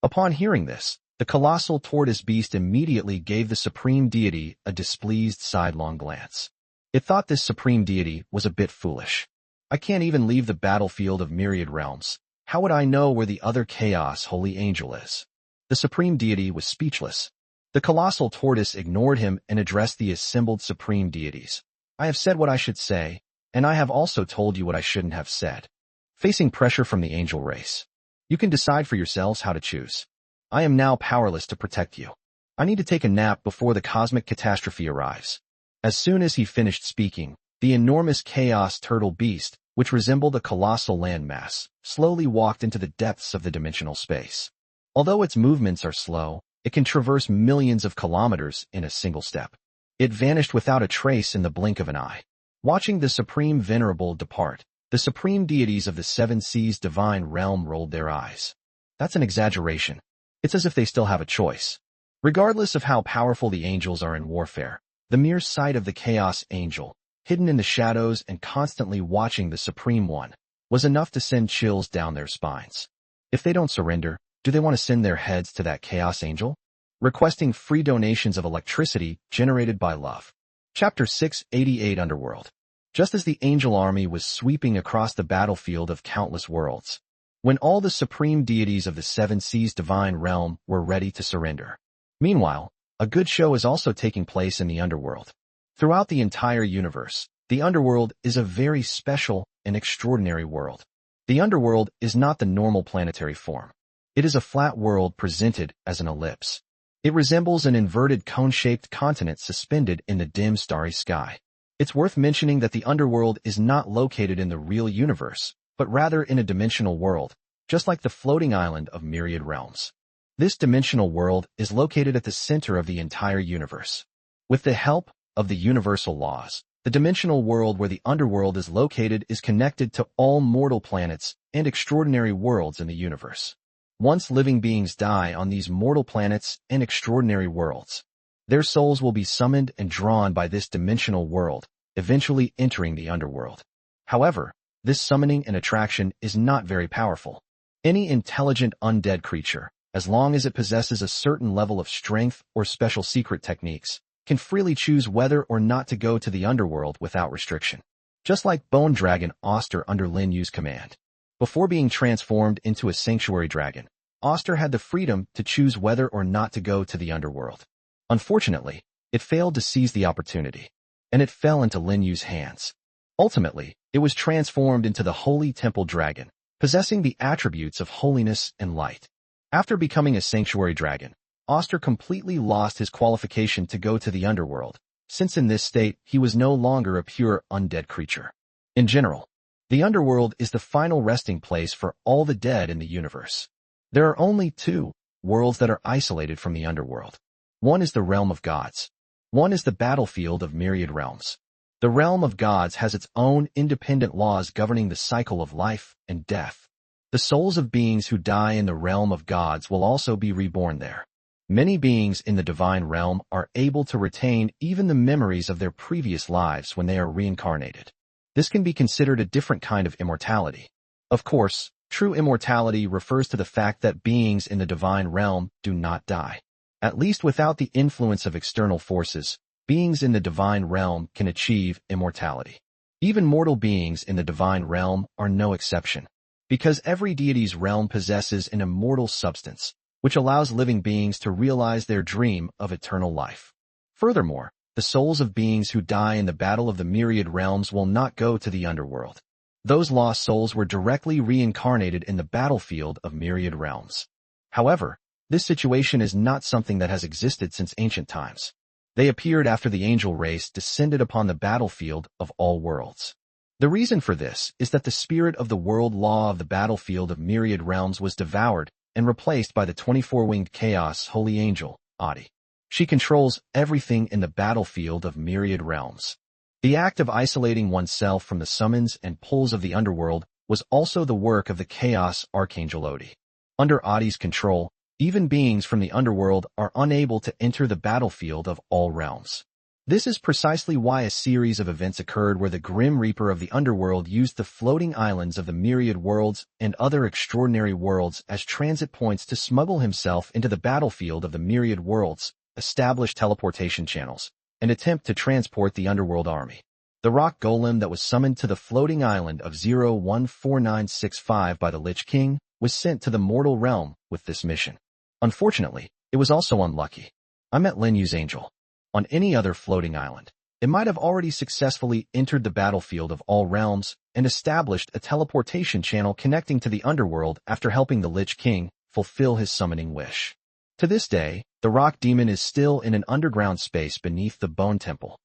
Upon hearing this, the colossal tortoise beast immediately gave the supreme deity a displeased sidelong glance. It thought this supreme deity was a bit foolish. I can't even leave the battlefield of myriad realms. How would I know where the other chaos holy angel is? The supreme deity was speechless. The colossal tortoise ignored him and addressed the assembled supreme deities. I have said what I should say, and I have also told you what I shouldn't have said. Facing pressure from the angel race, you can decide for yourselves how to choose. I am now powerless to protect you. I need to take a nap before the cosmic catastrophe arrives. As soon as he finished speaking, the enormous chaos turtle beast, which resembled a colossal landmass, slowly walked into the depths of the dimensional space. Although its movements are slow, it can traverse millions of kilometers in a single step. It vanished without a trace in the blink of an eye. Watching the supreme venerable depart, the supreme deities of the 7 seas divine realm rolled their eyes. That's an exaggeration. It's as if they still have a choice. Regardless of how powerful the angels are in warfare, the mere sight of the chaos angel, hidden in the shadows and constantly watching the Supreme One, was enough to send chills down their spines. If they don't surrender, do they want to send their heads to that chaos angel? Requesting free donations of electricity generated by love. Chapter 688 Underworld. Just as the angel army was sweeping across the battlefield of countless worlds, when all the supreme deities of the 7 seas divine realm were ready to surrender. Meanwhile, a good show is also taking place in the underworld. Throughout the entire universe, the underworld is a very special and extraordinary world. The underworld is not the normal planetary form. It is a flat world presented as an ellipse. It resembles an inverted cone-shaped continent suspended in the dim starry sky. It's worth mentioning that the underworld is not located in the real universe, but rather in a dimensional world, just like the floating island of myriad realms. This dimensional world is located at the center of the entire universe. With the help of the universal laws, the dimensional world where the underworld is located is connected to all mortal planets and extraordinary worlds in the universe. Once living beings die on these mortal planets and extraordinary worlds, their souls will be summoned and drawn by this dimensional world, eventually entering the underworld. However, this summoning and attraction is not very powerful. Any intelligent undead creature, as long as it possesses a certain level of strength or special secret techniques, can freely choose whether or not to go to the underworld without restriction. Just like Bone Dragon Oster under Lin Yu's command. Before being transformed into a sanctuary dragon, Oster had the freedom to choose whether or not to go to the underworld. Unfortunately, it failed to seize the opportunity, and it fell into Lin Yu's hands. Ultimately, it was transformed into the Holy Temple Dragon, possessing the attributes of holiness and light. After becoming a sanctuary dragon, Oster completely lost his qualification to go to the underworld, since in this state he was no longer a pure undead creature. In general, the underworld is the final resting place for all the dead in the universe. There are only 2 worlds that are isolated from the underworld. One is the realm of gods. One is the battlefield of myriad realms. The realm of gods has its own independent laws governing the cycle of life and death. The souls of beings who die in the realm of gods will also be reborn there. Many beings in the divine realm are able to retain even the memories of their previous lives when they are reincarnated. This can be considered a different kind of immortality. Of course, True immortality refers to the fact that beings in the divine realm do not die. At least without the influence of external forces, beings in the divine realm can achieve immortality. Even mortal beings in the divine realm are no exception, because every deity's realm possesses an immortal substance, which allows living beings to realize their dream of eternal life. Furthermore, the souls of beings who die in the battle of the myriad realms will not go to the underworld. Those lost souls were directly reincarnated in the battlefield of myriad realms. However, this situation is not something that has existed since ancient times. They appeared after the angel race descended upon the battlefield of all worlds. The reason for this is that the spirit of the world law of the battlefield of myriad realms was devoured and replaced by the 24-winged chaos holy angel, Adi. She controls everything in the battlefield of myriad realms. The act of isolating oneself from the summons and pulls of the underworld was also the work of the chaos archangel Odi. Under Adi's control, even beings from the underworld are unable to enter the battlefield of all realms. This is precisely why a series of events occurred where the Grim Reaper of the underworld used the floating islands of the myriad worlds and other extraordinary worlds as transit points to smuggle himself into the battlefield of the myriad worlds, establish teleportation channels, and attempt to transport the underworld army. The rock golem that was summoned to the floating island of 014965 by the Lich King was sent to the mortal realm with this mission. Unfortunately, it was also unlucky. I met Lin Yu's angel. On any other floating island, it might have already successfully entered the battlefield of all realms and established a teleportation channel connecting to the underworld after helping the Lich King fulfill his summoning wish. To this day, the rock demon is still in an underground space beneath the Bone Temple.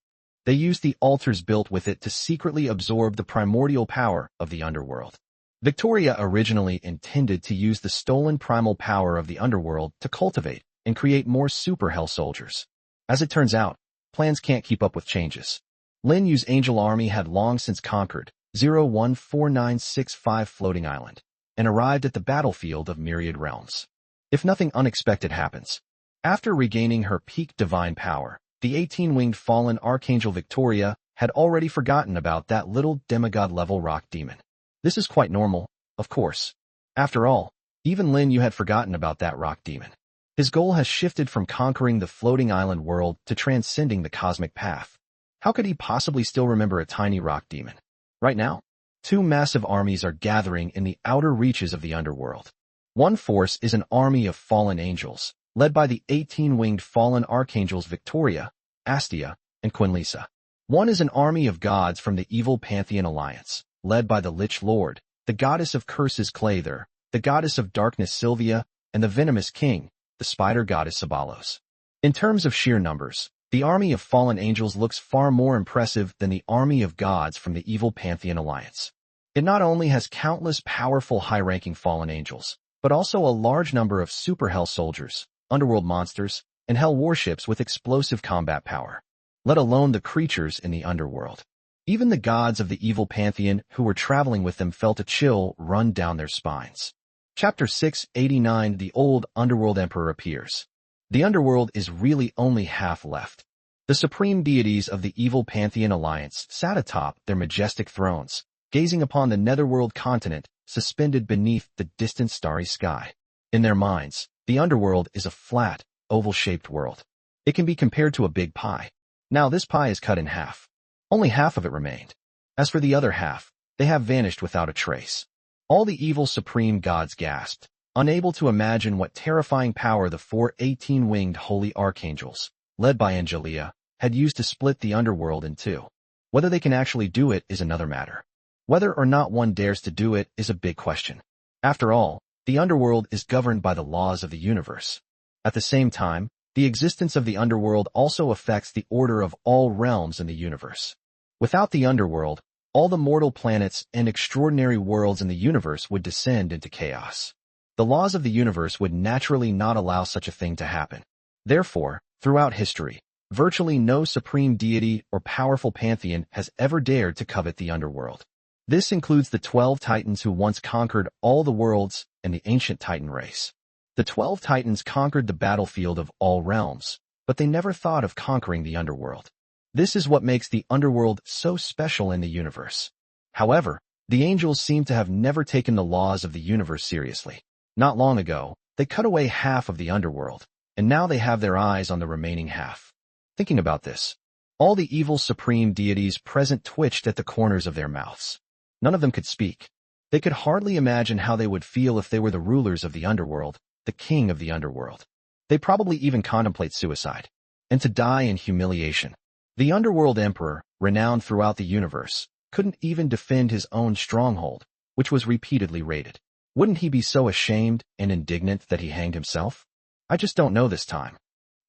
They used the altars built with it to secretly absorb the primordial power of the underworld. Victoria originally intended to use the stolen primal power of the underworld to cultivate and create more super hell soldiers. As it turns out, plans can't keep up with changes. Lin Yu's angel army had long since conquered 014965 floating island and arrived at the battlefield of myriad realms. If nothing unexpected happens, after regaining her peak divine power, the 18-winged fallen archangel Victoria had already forgotten about that little demigod-level rock demon. This is quite normal, of course. After all, even Lin Yu had forgotten about that rock demon. His goal has shifted from conquering the floating island world to transcending the cosmic path. How could he possibly still remember a tiny rock demon? Right now, two massive armies are gathering in the outer reaches of the underworld. One force is an army of fallen angels, led by the 18-winged fallen archangels Victoria, Astia, and Quinnissa. One is an army of gods from the evil Pantheon Alliance, led by the Lich Lord, the goddess of curses Clovis, the goddess of darkness Sylvia, and the venomous king, the spider goddess Sabalos. In terms of sheer numbers, the army of fallen angels looks far more impressive than the army of gods from the evil Pantheon Alliance. It not only has countless powerful high-ranking fallen angels, but also a large number of super hell soldiers, underworld monsters, and hell warships with explosive combat power, let alone the creatures in the underworld. Even the gods of the evil pantheon who were traveling with them felt a chill run down their spines. Chapter 689 The Old Underworld Emperor appears. The underworld is really only half left. The supreme deities of the evil Pantheon Alliance sat atop their majestic thrones, gazing upon the netherworld continent suspended beneath the distant starry sky. In their minds, the underworld is a flat, oval-shaped world. It can be compared to a big pie. Now this pie is cut in half. Only half of it remained. As for the other half, they have vanished without a trace. All the evil supreme gods gasped, unable to imagine what terrifying power the 4 18-winged holy archangels, led by Angelia, had used to split the underworld in two. Whether they can actually do it is another matter. Whether or not one dares to do it is a big question. After all, the underworld is governed by the laws of the universe. At the same time, the existence of the underworld also affects the order of all realms in the universe. Without the underworld, all the mortal planets and extraordinary worlds in the universe would descend into chaos. The laws of the universe would naturally not allow such a thing to happen. Therefore, throughout history, virtually no supreme deity or powerful pantheon has ever dared to covet the underworld. This includes the 12 titans who once conquered all the worlds and the ancient titan race. The 12 titans conquered the battlefield of all realms, but they never thought of conquering the underworld. This is what makes the underworld so special in the universe. However, The angels seem to have never taken the laws of the universe seriously. Not long ago, they cut away half of the underworld, and now they have their eyes on the remaining half. Thinking about this, all the evil supreme deities present twitched at the corners of their mouths. None of them could speak. They could hardly imagine how they would feel if they were the rulers of the underworld, the king of the underworld. They probably even contemplate suicide, and to die in humiliation. The underworld emperor, renowned throughout the universe, couldn't even defend his own stronghold, which was repeatedly raided. Wouldn't he be so ashamed and indignant that he hanged himself? I just don't know this time.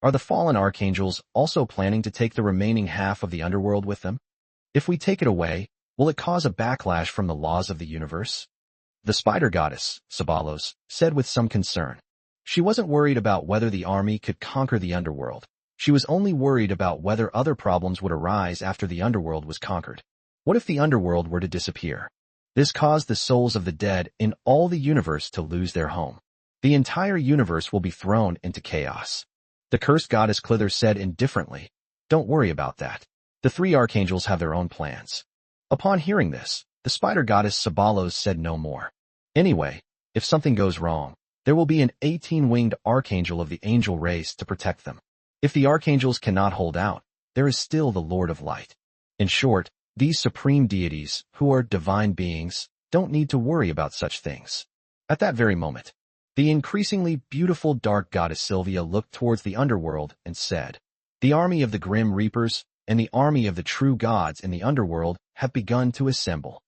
Are the fallen archangels also planning to take the remaining half of the underworld with them? If we take it away, will it cause a backlash from the laws of the universe? The spider goddess, Sabalos, said with some concern. She wasn't worried about whether the army could conquer the underworld. She was only worried about whether other problems would arise after the underworld was conquered. What if the underworld were to disappear? This caused the souls of the dead in all the universe to lose their home. The entire universe will be thrown into chaos. The cursed goddess Clither said indifferently, "Don't worry about that. The three archangels have their own plans." Upon hearing this, the spider goddess Sabalos said no more. Anyway, if something goes wrong, there will be an 18-winged archangel of the angel race to protect them. If the archangels cannot hold out, there is still the Lord of Light. In short, these supreme deities, who are divine beings, don't need to worry about such things. At that very moment, the increasingly beautiful dark goddess Sylvia looked towards the underworld and said, "The army of the Grim Reapers and the army of the true gods in the underworld have begun to assemble."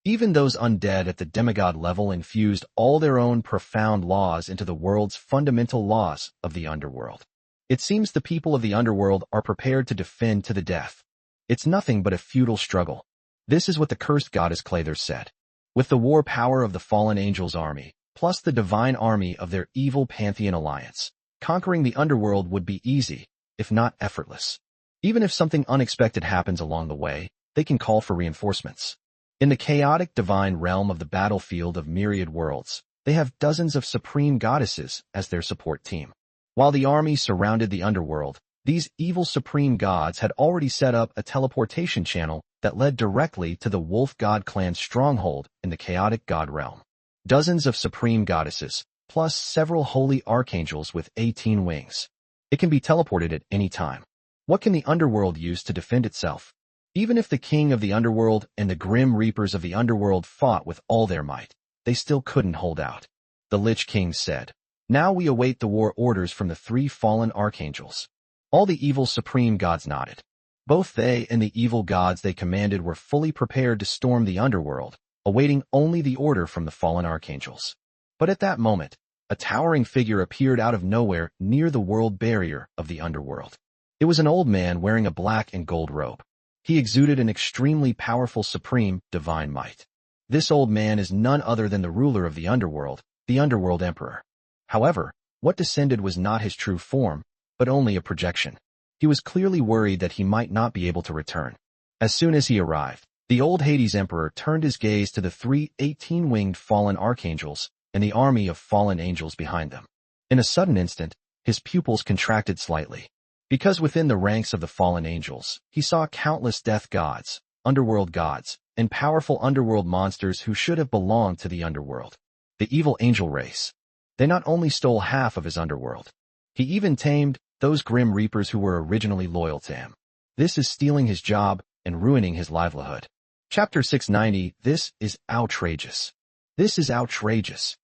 Even those undead at the demigod level infused all their own profound laws into the world's fundamental laws of the underworld. It seems the people of the underworld are prepared to defend to the death. It's nothing but a futile struggle. This is what the cursed goddess Clovis said. With the war power of the fallen angels' army, plus the divine army of their evil pantheon alliance, conquering the underworld would be easy, if not effortless. Even if something unexpected happens along the way, they can call for reinforcements. In the chaotic divine realm of the battlefield of myriad worlds, they have dozens of supreme goddesses as their support team. While the army surrounded the underworld, these evil supreme gods had already set up a teleportation channel that led directly to the wolf god clan's stronghold in the chaotic god realm. Dozens of supreme goddesses, plus several holy archangels with 18 wings. It can be teleported at any time. What can the underworld use to defend itself? Even if the king of the underworld and the grim reapers of the underworld fought with all their might, they still couldn't hold out. The Lich King said, "Now we await the war orders from the three fallen archangels." All the evil supreme gods nodded. Both they and the evil gods they commanded were fully prepared to storm the underworld, awaiting only the order from the fallen archangels. But at that moment, a towering figure appeared out of nowhere near the world barrier of the underworld. It was an old man wearing a black and gold robe. He exuded an extremely powerful supreme divine might. This old man is none other than the ruler of the underworld emperor. However, what descended was not his true form, but only a projection. He was clearly worried that he might not be able to return. As soon as he arrived, the old Hades emperor turned his gaze to the three 18-winged fallen archangels and the army of fallen angels behind them. In a sudden instant, his pupils contracted slightly. Because within the ranks of the fallen angels, he saw countless death gods, underworld gods, and powerful underworld monsters who should have belonged to the underworld. The evil angel race. They not only stole half of his underworld, he even tamed those grim reapers who were originally loyal to him. This is stealing his job and ruining his livelihood. Chapter 690, This is outrageous. This is outrageous.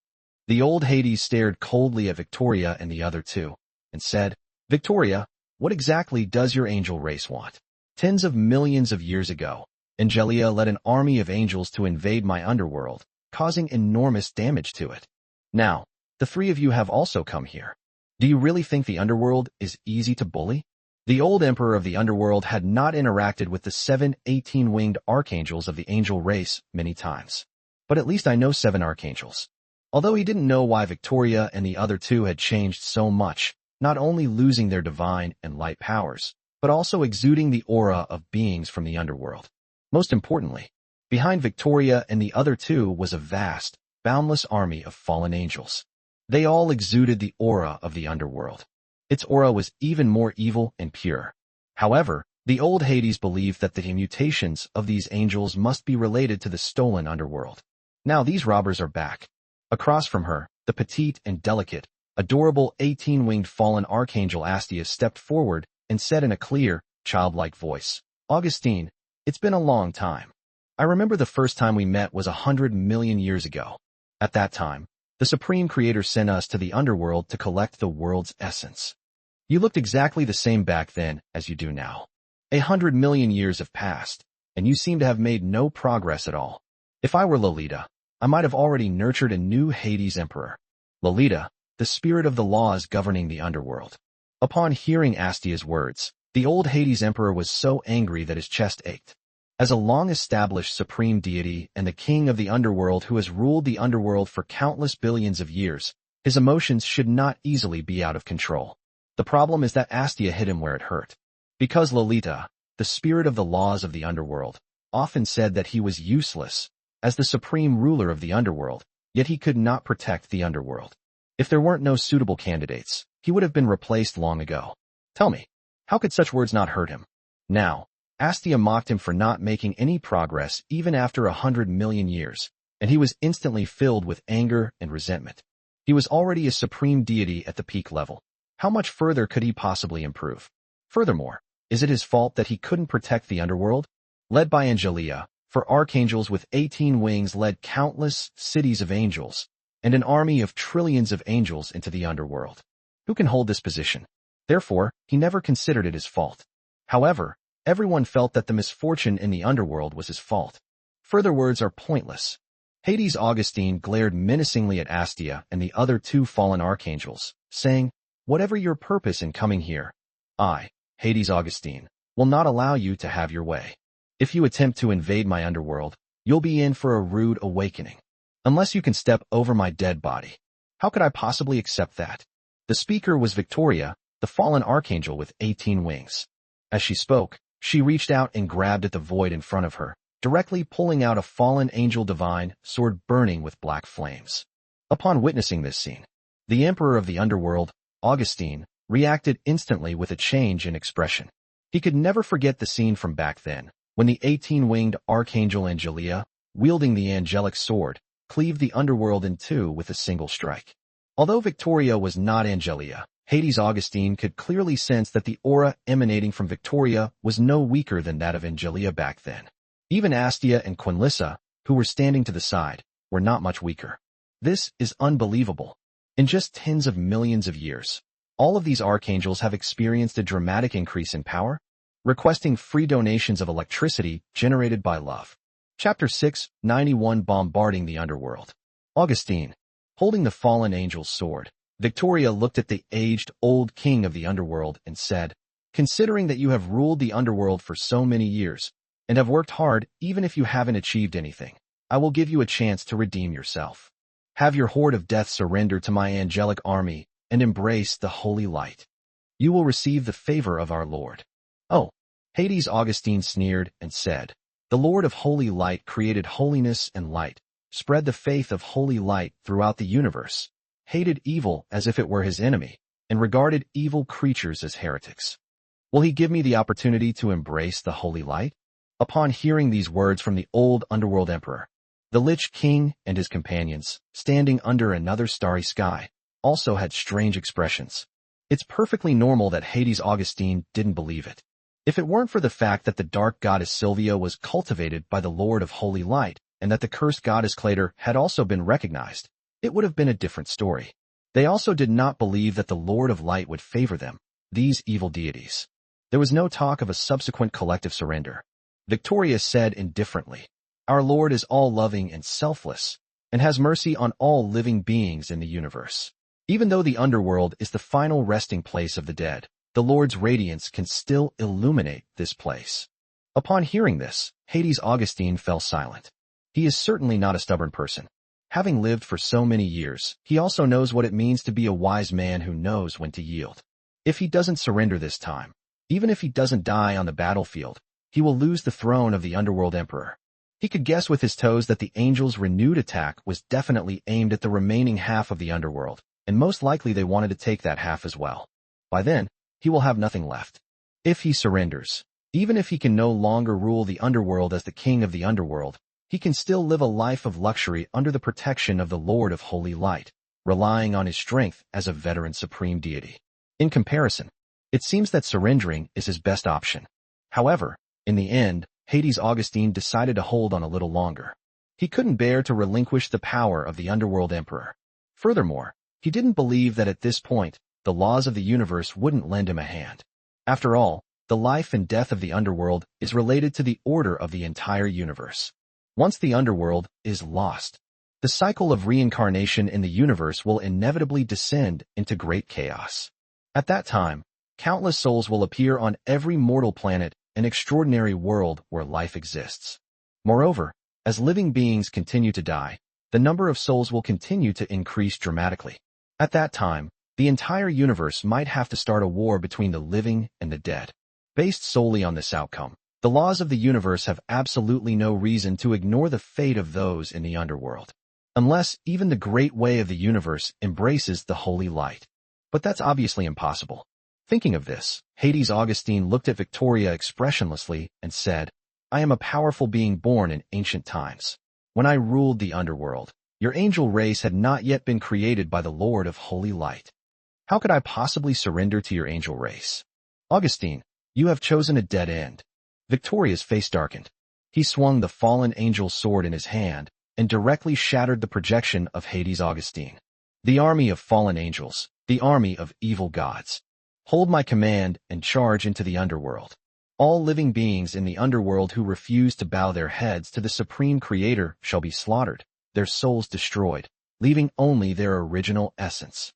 The old Hades stared coldly at Victoria and the other two, and said, "Victoria, what exactly does your angel race want?" Tens of millions of years ago, Angelia led an army of angels to invade my underworld, causing enormous damage to it. Now, the three of you have also come here. Do you really think the underworld is easy to bully? The old emperor of the underworld had not interacted with the 7 18-winged archangels of the angel race many times. But at least I know 7 archangels. Although he didn't know why Victoria and the other two had changed so much, not only losing their divine and light powers, but also exuding the aura of beings from the underworld. Most importantly, behind Victoria and the other two was a vast, boundless army of fallen angels. They all exuded the aura of the underworld. Its aura was even more evil and pure. However, The old Hades believed that the mutations of these angels must be related to the stolen underworld. Now these robbers are back. Across from her, the petite and delicate, adorable 18-winged fallen archangel Astia stepped forward and said in a clear, childlike voice, "Augustine, it's been a long time. I remember the first time we met was 100 million years ago. At that time, the Supreme Creator sent us to the underworld to collect the world's essence. You looked exactly the same back then as you do now. 100 million years have passed, and you seem to have made no progress at all. If I were Lolita, I might have already nurtured a new Hades emperor. Lolita, the spirit of the laws governing the underworld." Upon hearing Astia's words, the old Hades emperor was so angry that his chest ached. As a long-established supreme deity and the king of the underworld who has ruled the underworld for countless billions of years, his emotions should not easily be out of control. The problem is that Astia hit him where it hurt. Because Lolita, the spirit of the laws of the underworld, often said that he was useless as the supreme ruler of the underworld, yet he could not protect the underworld. If there weren't no suitable candidates, he would have been replaced long ago. Tell me, how could such words not hurt him? Now, Astia mocked him for not making any progress even after 100 million years, and he was instantly filled with anger and resentment. He was already a supreme deity at the peak level. How much further could he possibly improve? Furthermore, is it his fault that he couldn't protect the underworld? Led by Angelia, for archangels with 18 wings led countless cities of angels, and an army of trillions of angels into the underworld. Who can hold this position? Therefore, he never considered it his fault. However, everyone felt that the misfortune in the underworld was his fault. Further words are pointless. Hades Augustine glared menacingly at Astia and the other two fallen archangels, saying, "Whatever your purpose in coming here, I, Hades Augustine, will not allow you to have your way. If you attempt to invade my underworld, you'll be in for a rude awakening. Unless you can step over my dead body. How could I possibly accept that?" The speaker was Victoria, the fallen archangel with 18 wings. As she spoke, she reached out and grabbed at the void in front of her, directly pulling out a fallen angel divine sword burning with black flames. Upon witnessing this scene, the emperor of the underworld, Augustine, reacted instantly with a change in expression. He could never forget the scene from back then, when the 18-winged archangel Angelia, wielding the angelic sword, cleaved the underworld in two with a single strike. Although Victoria was not Angelia, Hades Augustine could clearly sense that the aura emanating from Victoria was no weaker than that of Angelia back then. Even Astia and Quinnissa, who were standing to the side, were not much weaker. This is unbelievable. In just tens of millions of years, all of these archangels have experienced a dramatic increase in power, requesting free donations of electricity generated by love. Chapter 691 Bombarding the Underworld. Augustine, holding the fallen angel's sword, Victoria looked at the aged, old king of the underworld and said, "Considering that you have ruled the underworld for so many years, and have worked hard even if you haven't achieved anything, I will give you a chance to redeem yourself. Have your horde of death surrender to my angelic army and embrace the holy light. You will receive the favor of our Lord." "Oh," Hades Augustine sneered and said, "The Lord of holy light created holiness and light, spread the faith of holy light throughout the universe, hated evil as if it were his enemy, and regarded evil creatures as heretics. Will he give me the opportunity to embrace the holy light?" Upon hearing these words from the old underworld emperor, the Lich King and his companions, standing under another starry sky, also had strange expressions. It's perfectly normal that Hades Augustine didn't believe it. If it weren't for the fact that the dark goddess Sylvia was cultivated by the Lord of Holy Light, and that the cursed goddess Clater had also been recognized, it would have been a different story. They also did not believe that the Lord of Light would favor them, these evil deities. There was no talk of a subsequent collective surrender. Victoria said indifferently, "Our Lord is all-loving and selfless, and has mercy on all living beings in the universe. Even though the underworld is the final resting place of the dead, the Lord's radiance can still illuminate this place." Upon hearing this, Hades Augustine fell silent. He is certainly not a stubborn person. Having lived for so many years, he also knows what it means to be a wise man who knows when to yield. If he doesn't surrender this time, even if he doesn't die on the battlefield, he will lose the throne of the underworld emperor. He could guess with his toes that the angels' renewed attack was definitely aimed at the remaining half of the underworld, and most likely they wanted to take that half as well. By then, he will have nothing left. If he surrenders, Even if he can no longer rule the underworld as the king of the underworld, he can still live a life of luxury under the protection of the Lord of Holy Light, relying on his strength as a veteran supreme deity. In comparison, it seems that surrendering is his best option. However, in the end, Hades Augustine decided to hold on a little longer. He couldn't bear to relinquish the power of the underworld emperor. Furthermore, he didn't believe that at this point, the laws of the universe wouldn't lend him a hand. After all, the life and death of the underworld is related to the order of the entire universe. Once the underworld is lost, the cycle of reincarnation in the universe will inevitably descend into great chaos. At that time, countless souls will appear on every mortal planet, an extraordinary world where life exists. Moreover, as living beings continue to die, the number of souls will continue to increase dramatically. At that time, the entire universe might have to start a war between the living and the dead. Based solely on this outcome, the laws of the universe have absolutely no reason to ignore the fate of those in the underworld. Unless even the great way of the universe embraces the holy light. But that's obviously impossible. Thinking of this, Hades Augustine looked at Victoria expressionlessly and said, "I am a powerful being born in ancient times. When I ruled the underworld, your angel race had not yet been created by the Lord of Holy Light. How could I possibly surrender to your angel race? Augustine, you have chosen a dead end." Victoria's face darkened. He swung the fallen angel's sword in his hand and directly shattered the projection of Hades Augustine. "The army of fallen angels, the army of evil gods. Hold my command and charge into the underworld. All living beings in the underworld who refuse to bow their heads to the Supreme Creator shall be slaughtered, their souls destroyed, leaving only their original essence."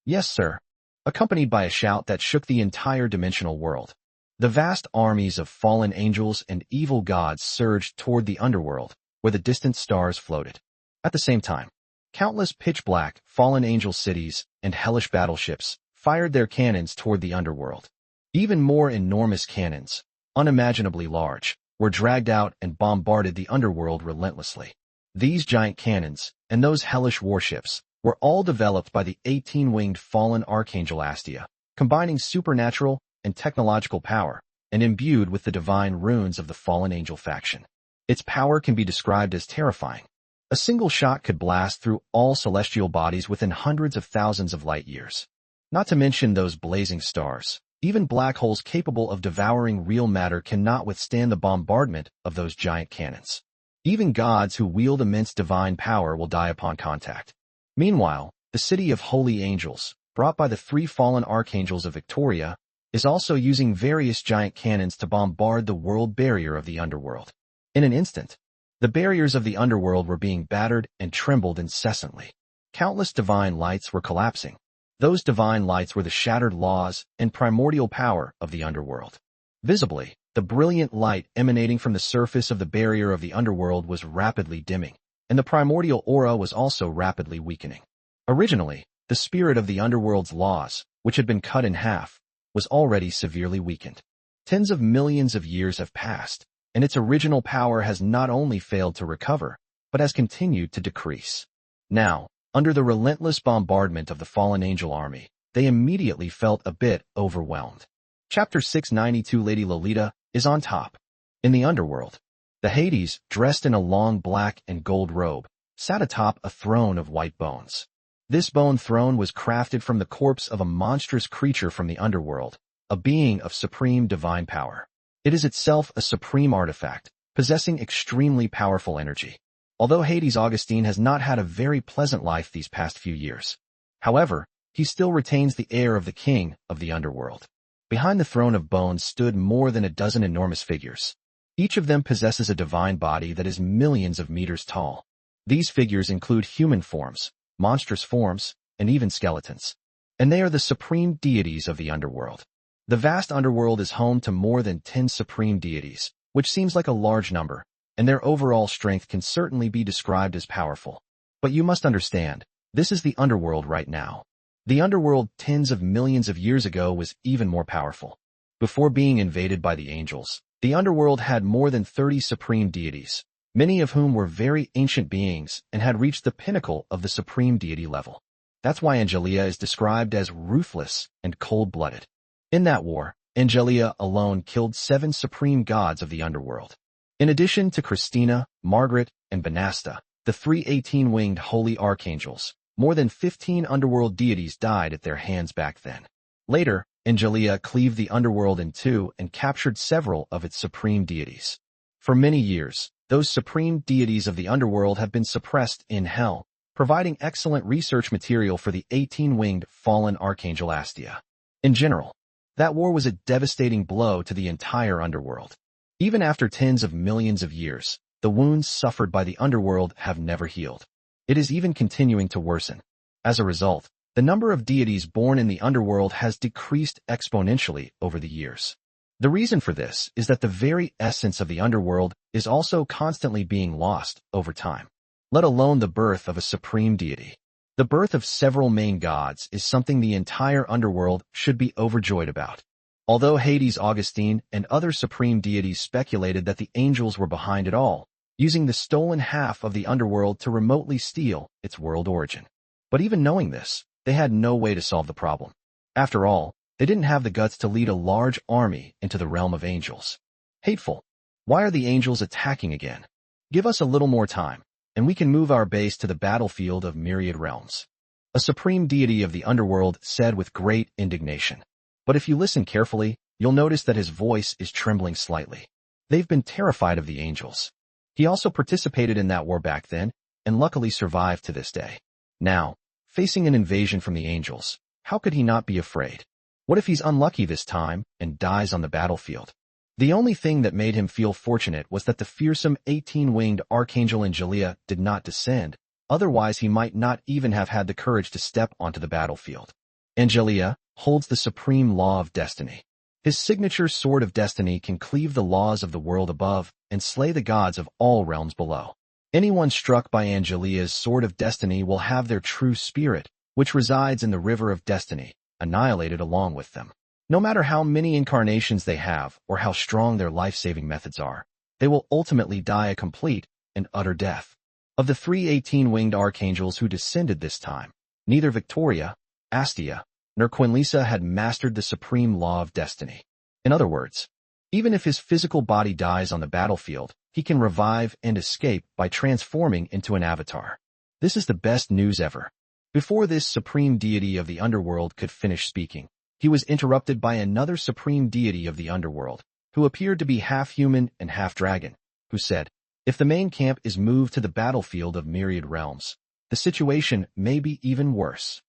"Yes, sir," accompanied by a shout that shook the entire dimensional world. The vast armies of fallen angels and evil gods surged toward the underworld, where the distant stars floated. At the same time, countless pitch-black, fallen angel cities and hellish battleships fired their cannons toward the underworld. Even more enormous cannons, unimaginably large, were dragged out and bombarded the underworld relentlessly. These giant cannons, and those hellish warships, were all developed by the 18-winged fallen archangel Astia, combining supernatural and technological power, and imbued with the divine runes of the fallen angel faction. Its power can be described as terrifying. A single shot could blast through all celestial bodies within hundreds of thousands of light years. Not to mention those blazing stars. Even black holes capable of devouring real matter cannot withstand the bombardment of those giant cannons. Even gods who wield immense divine power will die upon contact. Meanwhile, the city of holy angels, brought by the 3 fallen archangels of Victoria, is also using various giant cannons to bombard the world barrier of the underworld. In an instant, the barriers of the underworld were being battered and trembled incessantly. Countless divine lights were collapsing. Those divine lights were the shattered laws and primordial power of the underworld. Visibly, the brilliant light emanating from the surface of the barrier of the underworld was rapidly dimming, and the primordial aura was also rapidly weakening. Originally, the spirit of the underworld's laws, which had been cut in half, was already severely weakened. Tens of millions of years have passed, and its original power has not only failed to recover, but has continued to decrease. Now, under the relentless bombardment of the fallen angel army, they immediately felt a bit overwhelmed. Chapter 692 Lady Lolita is on top. In the underworld, the Hades, dressed in a long black and gold robe, sat atop a throne of white bones. This bone throne was crafted from the corpse of a monstrous creature from the underworld, a being of supreme divine power. It is itself a supreme artifact, possessing extremely powerful energy. Although Hades Augustine has not had a very pleasant life these past few years. However, he still retains the air of the king of the underworld. Behind the throne of bones stood more than a dozen enormous figures. Each of them possesses a divine body that is millions of meters tall. These figures include human forms, monstrous forms, and even skeletons. And they are the supreme deities of the underworld. The vast underworld is home to more than 10 supreme deities, which seems like a large number, and their overall strength can certainly be described as powerful. But you must understand, this is the underworld right now. The underworld tens of millions of years ago was even more powerful. Before being invaded by the angels, the underworld had more than 30 supreme deities, many of whom were very ancient beings and had reached the pinnacle of the supreme deity level. That's why Angelia is described as ruthless and cold-blooded. In that war, Angelia alone killed 7 supreme gods of the underworld. In addition to Christina, Margaret, and Banasta, the 3 18-winged holy archangels, more than 15 underworld deities died at their hands back then. Later, Angelia cleaved the underworld in two and captured several of its supreme deities. For many years, those supreme deities of the underworld have been suppressed in hell, providing excellent research material for the 18-winged fallen archangel Astia. In general, that war was a devastating blow to the entire underworld. Even after tens of millions of years, the wounds suffered by the underworld have never healed. It is even continuing to worsen. As a result, the number of deities born in the underworld has decreased exponentially over the years. The reason for this is that the very essence of the underworld is also constantly being lost over time, let alone the birth of a supreme deity. The birth of several main gods is something the entire underworld should be overjoyed about. Although Hades Augustine and other supreme deities speculated that the angels were behind it all, using the stolen half of the underworld to remotely steal its world origin. But even knowing this, they had no way to solve the problem. After all, they didn't have the guts to lead a large army into the realm of angels. Hateful. Why are the angels attacking again? Give us a little more time, and we can move our base to the battlefield of myriad realms. A supreme deity of the underworld said with great indignation. But if you listen carefully, you'll notice that his voice is trembling slightly. They've been terrified of the angels. He also participated in that war back then, and luckily survived to this day. Now, facing an invasion from the angels, how could he not be afraid? What if he's unlucky this time and dies on the battlefield? The only thing that made him feel fortunate was that the fearsome 18-winged archangel Angelia did not descend, otherwise he might not even have had the courage to step onto the battlefield. Angelia holds the supreme law of destiny. His signature sword of destiny can cleave the laws of the world above and slay the gods of all realms below. Anyone struck by Angelia's sword of destiny will have their true spirit, which resides in the river of destiny, annihilated along with them. No matter how many incarnations they have or how strong their life-saving methods are, they will ultimately die a complete and utter death. Of the 3 18-winged archangels who descended this time, neither Victoria, Astia, nor Quinnissa had mastered the supreme law of destiny. In other words, even if his physical body dies on the battlefield, he can revive and escape by transforming into an avatar. This is the best news ever. Before this supreme deity of the underworld could finish speaking, he was interrupted by another supreme deity of the underworld, who appeared to be half human and half dragon, who said, "If the main camp is moved to the battlefield of myriad realms, the situation may be even worse."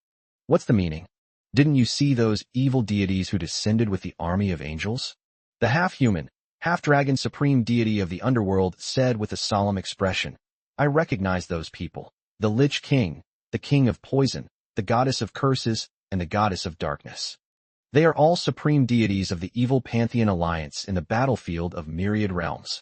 What's the meaning? Didn't you see those evil deities who descended with the army of angels? The half-human, half-dragon supreme deity of the underworld said with a solemn expression, "I recognize those people, the Lich King, the king of poison, the goddess of curses, and the goddess of darkness. They are all supreme deities of the evil Pantheon Alliance in the battlefield of myriad realms.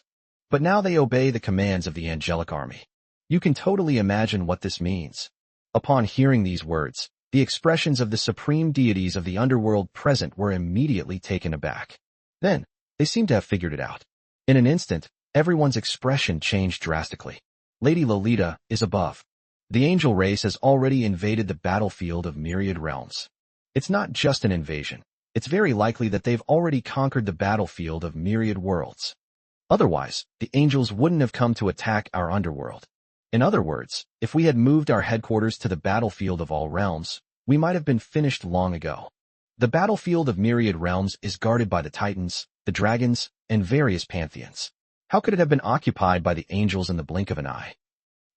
But now they obey the commands of the angelic army." You can totally imagine what this means. Upon hearing these words, the expressions of the supreme deities of the underworld present were immediately taken aback. Then, they seemed to have figured it out. In an instant, everyone's expression changed drastically. Lady Lolita is above. The angel race has already invaded the battlefield of myriad realms. It's not just an invasion. It's very likely that they've already conquered the battlefield of myriad worlds. Otherwise, the angels wouldn't have come to attack our underworld. In other words, if we had moved our headquarters to the battlefield of all realms, we might have been finished long ago. The battlefield of myriad realms is guarded by the titans, the dragons, and various pantheons. How could it have been occupied by the angels in the blink of an eye?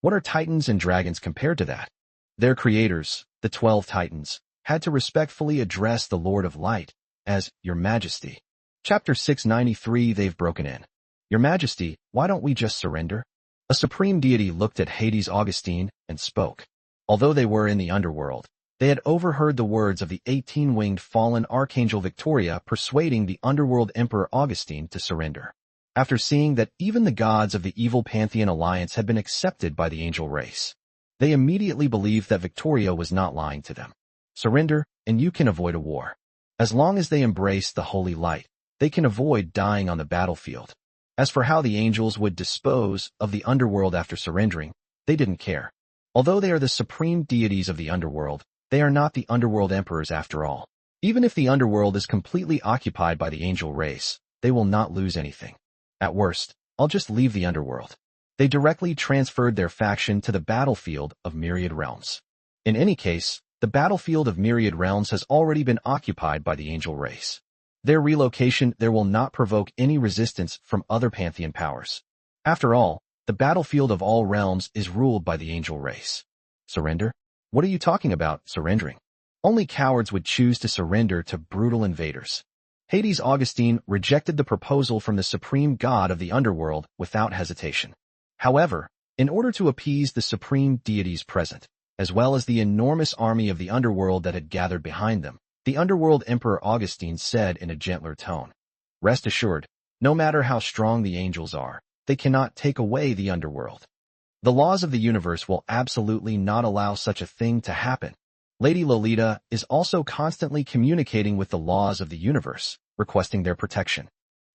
What are titans and dragons compared to that? Their creators, the 12 titans, had to respectfully address the Lord of Light as Your Majesty. Chapter 693. They've broken in. Your Majesty, why don't we just surrender? A supreme deity looked at Hades Augustine and spoke. Although they were in the underworld, they had overheard the words of the 18-winged fallen archangel Victoria persuading the underworld emperor Augustine to surrender. After seeing that even the gods of the evil Pantheon Alliance had been accepted by the angel race, they immediately believed that Victoria was not lying to them. Surrender, and you can avoid a war. As long as they embrace the holy light, they can avoid dying on the battlefield. As for how the angels would dispose of the underworld after surrendering, they didn't care. Although they are the supreme deities of the underworld, they are not the underworld emperors after all. Even if the underworld is completely occupied by the angel race, they will not lose anything. At worst, I'll just leave the underworld. They directly transferred their faction to the battlefield of Myriad Realms. In any case, the battlefield of Myriad Realms has already been occupied by the angel race. Their relocation there will not provoke any resistance from other pantheon powers. After all, the battlefield of all realms is ruled by the angel race. Surrender? What are you talking about, surrendering? Only cowards would choose to surrender to brutal invaders. Hades Augustine rejected the proposal from the supreme god of the underworld without hesitation. However, in order to appease the supreme deities present, as well as the enormous army of the underworld that had gathered behind them, the underworld emperor Augustine said in a gentler tone, "Rest assured, no matter how strong the angels are, they cannot take away the underworld. The laws of the universe will absolutely not allow such a thing to happen." Lady Lolita is also constantly communicating with the laws of the universe, requesting their protection.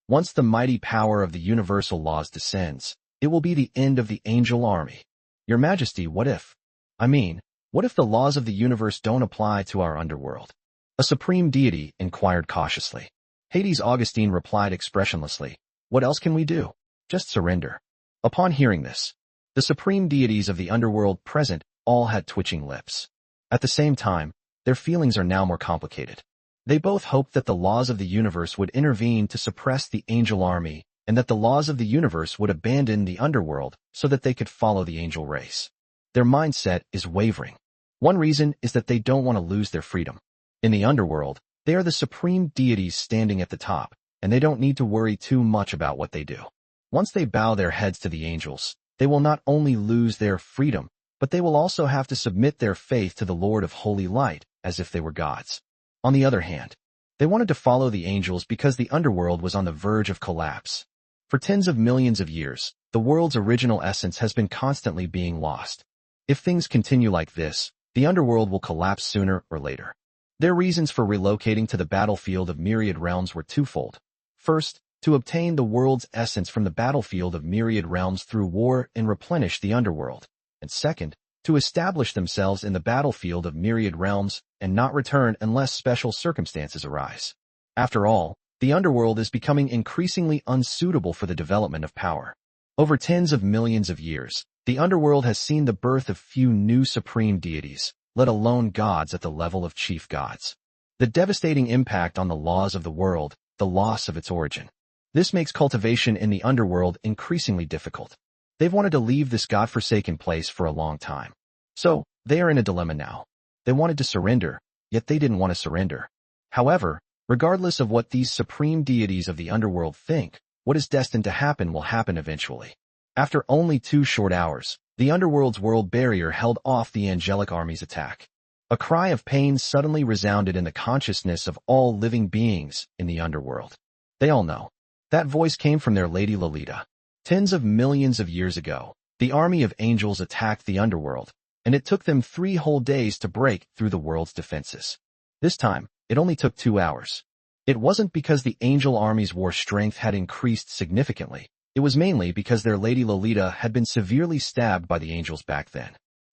Once the mighty power of the universal laws descends, it will be the end of the angel army. Your Majesty, what if the laws of the universe don't apply to our underworld? A supreme deity inquired cautiously. Hades Augustine replied expressionlessly, "What else can we do? Just surrender." Upon hearing this, the supreme deities of the underworld present all had twitching lips. At the same time, their feelings are now more complicated. They both hoped that the laws of the universe would intervene to suppress the angel army, and that the laws of the universe would abandon the underworld so that they could follow the angel race. Their mindset is wavering. One reason is that they don't want to lose their freedom. In the underworld, they are the supreme deities standing at the top, and they don't need to worry too much about what they do. Once they bow their heads to the angels, they will not only lose their freedom, but they will also have to submit their faith to the Lord of Holy Light as if they were gods. On the other hand, they wanted to follow the angels because the underworld was on the verge of collapse. For tens of millions of years, the world's original essence has been constantly being lost. If things continue like this, the underworld will collapse sooner or later. Their reasons for relocating to the battlefield of Myriad Realms were twofold. First, to obtain the world's essence from the battlefield of Myriad Realms through war and replenish the underworld. And second, to establish themselves in the battlefield of Myriad Realms and not return unless special circumstances arise. After all, the underworld is becoming increasingly unsuitable for the development of power. Over tens of millions of years, the underworld has seen the birth of few new supreme deities, let alone gods at the level of chief gods. The devastating impact on the laws of the world, the loss of its origin. This makes cultivation in the underworld increasingly difficult. They've wanted to leave this godforsaken place for a long time. So, they are in a dilemma now. They wanted to surrender, yet they didn't want to surrender. However, regardless of what these supreme deities of the underworld think, what is destined to happen will happen eventually. After only 2 short hours, the underworld's world barrier held off the angelic army's attack. A cry of pain suddenly resounded in the consciousness of all living beings in the underworld. They all know. That voice came from their Lady Lolita. Tens of millions of years ago, the army of angels attacked the underworld, and it took them 3 whole days to break through the world's defenses. This time, it only took 2 hours. It wasn't because the angel army's war strength had increased significantly. It was mainly because their Lady Lolita had been severely stabbed by the angels back then.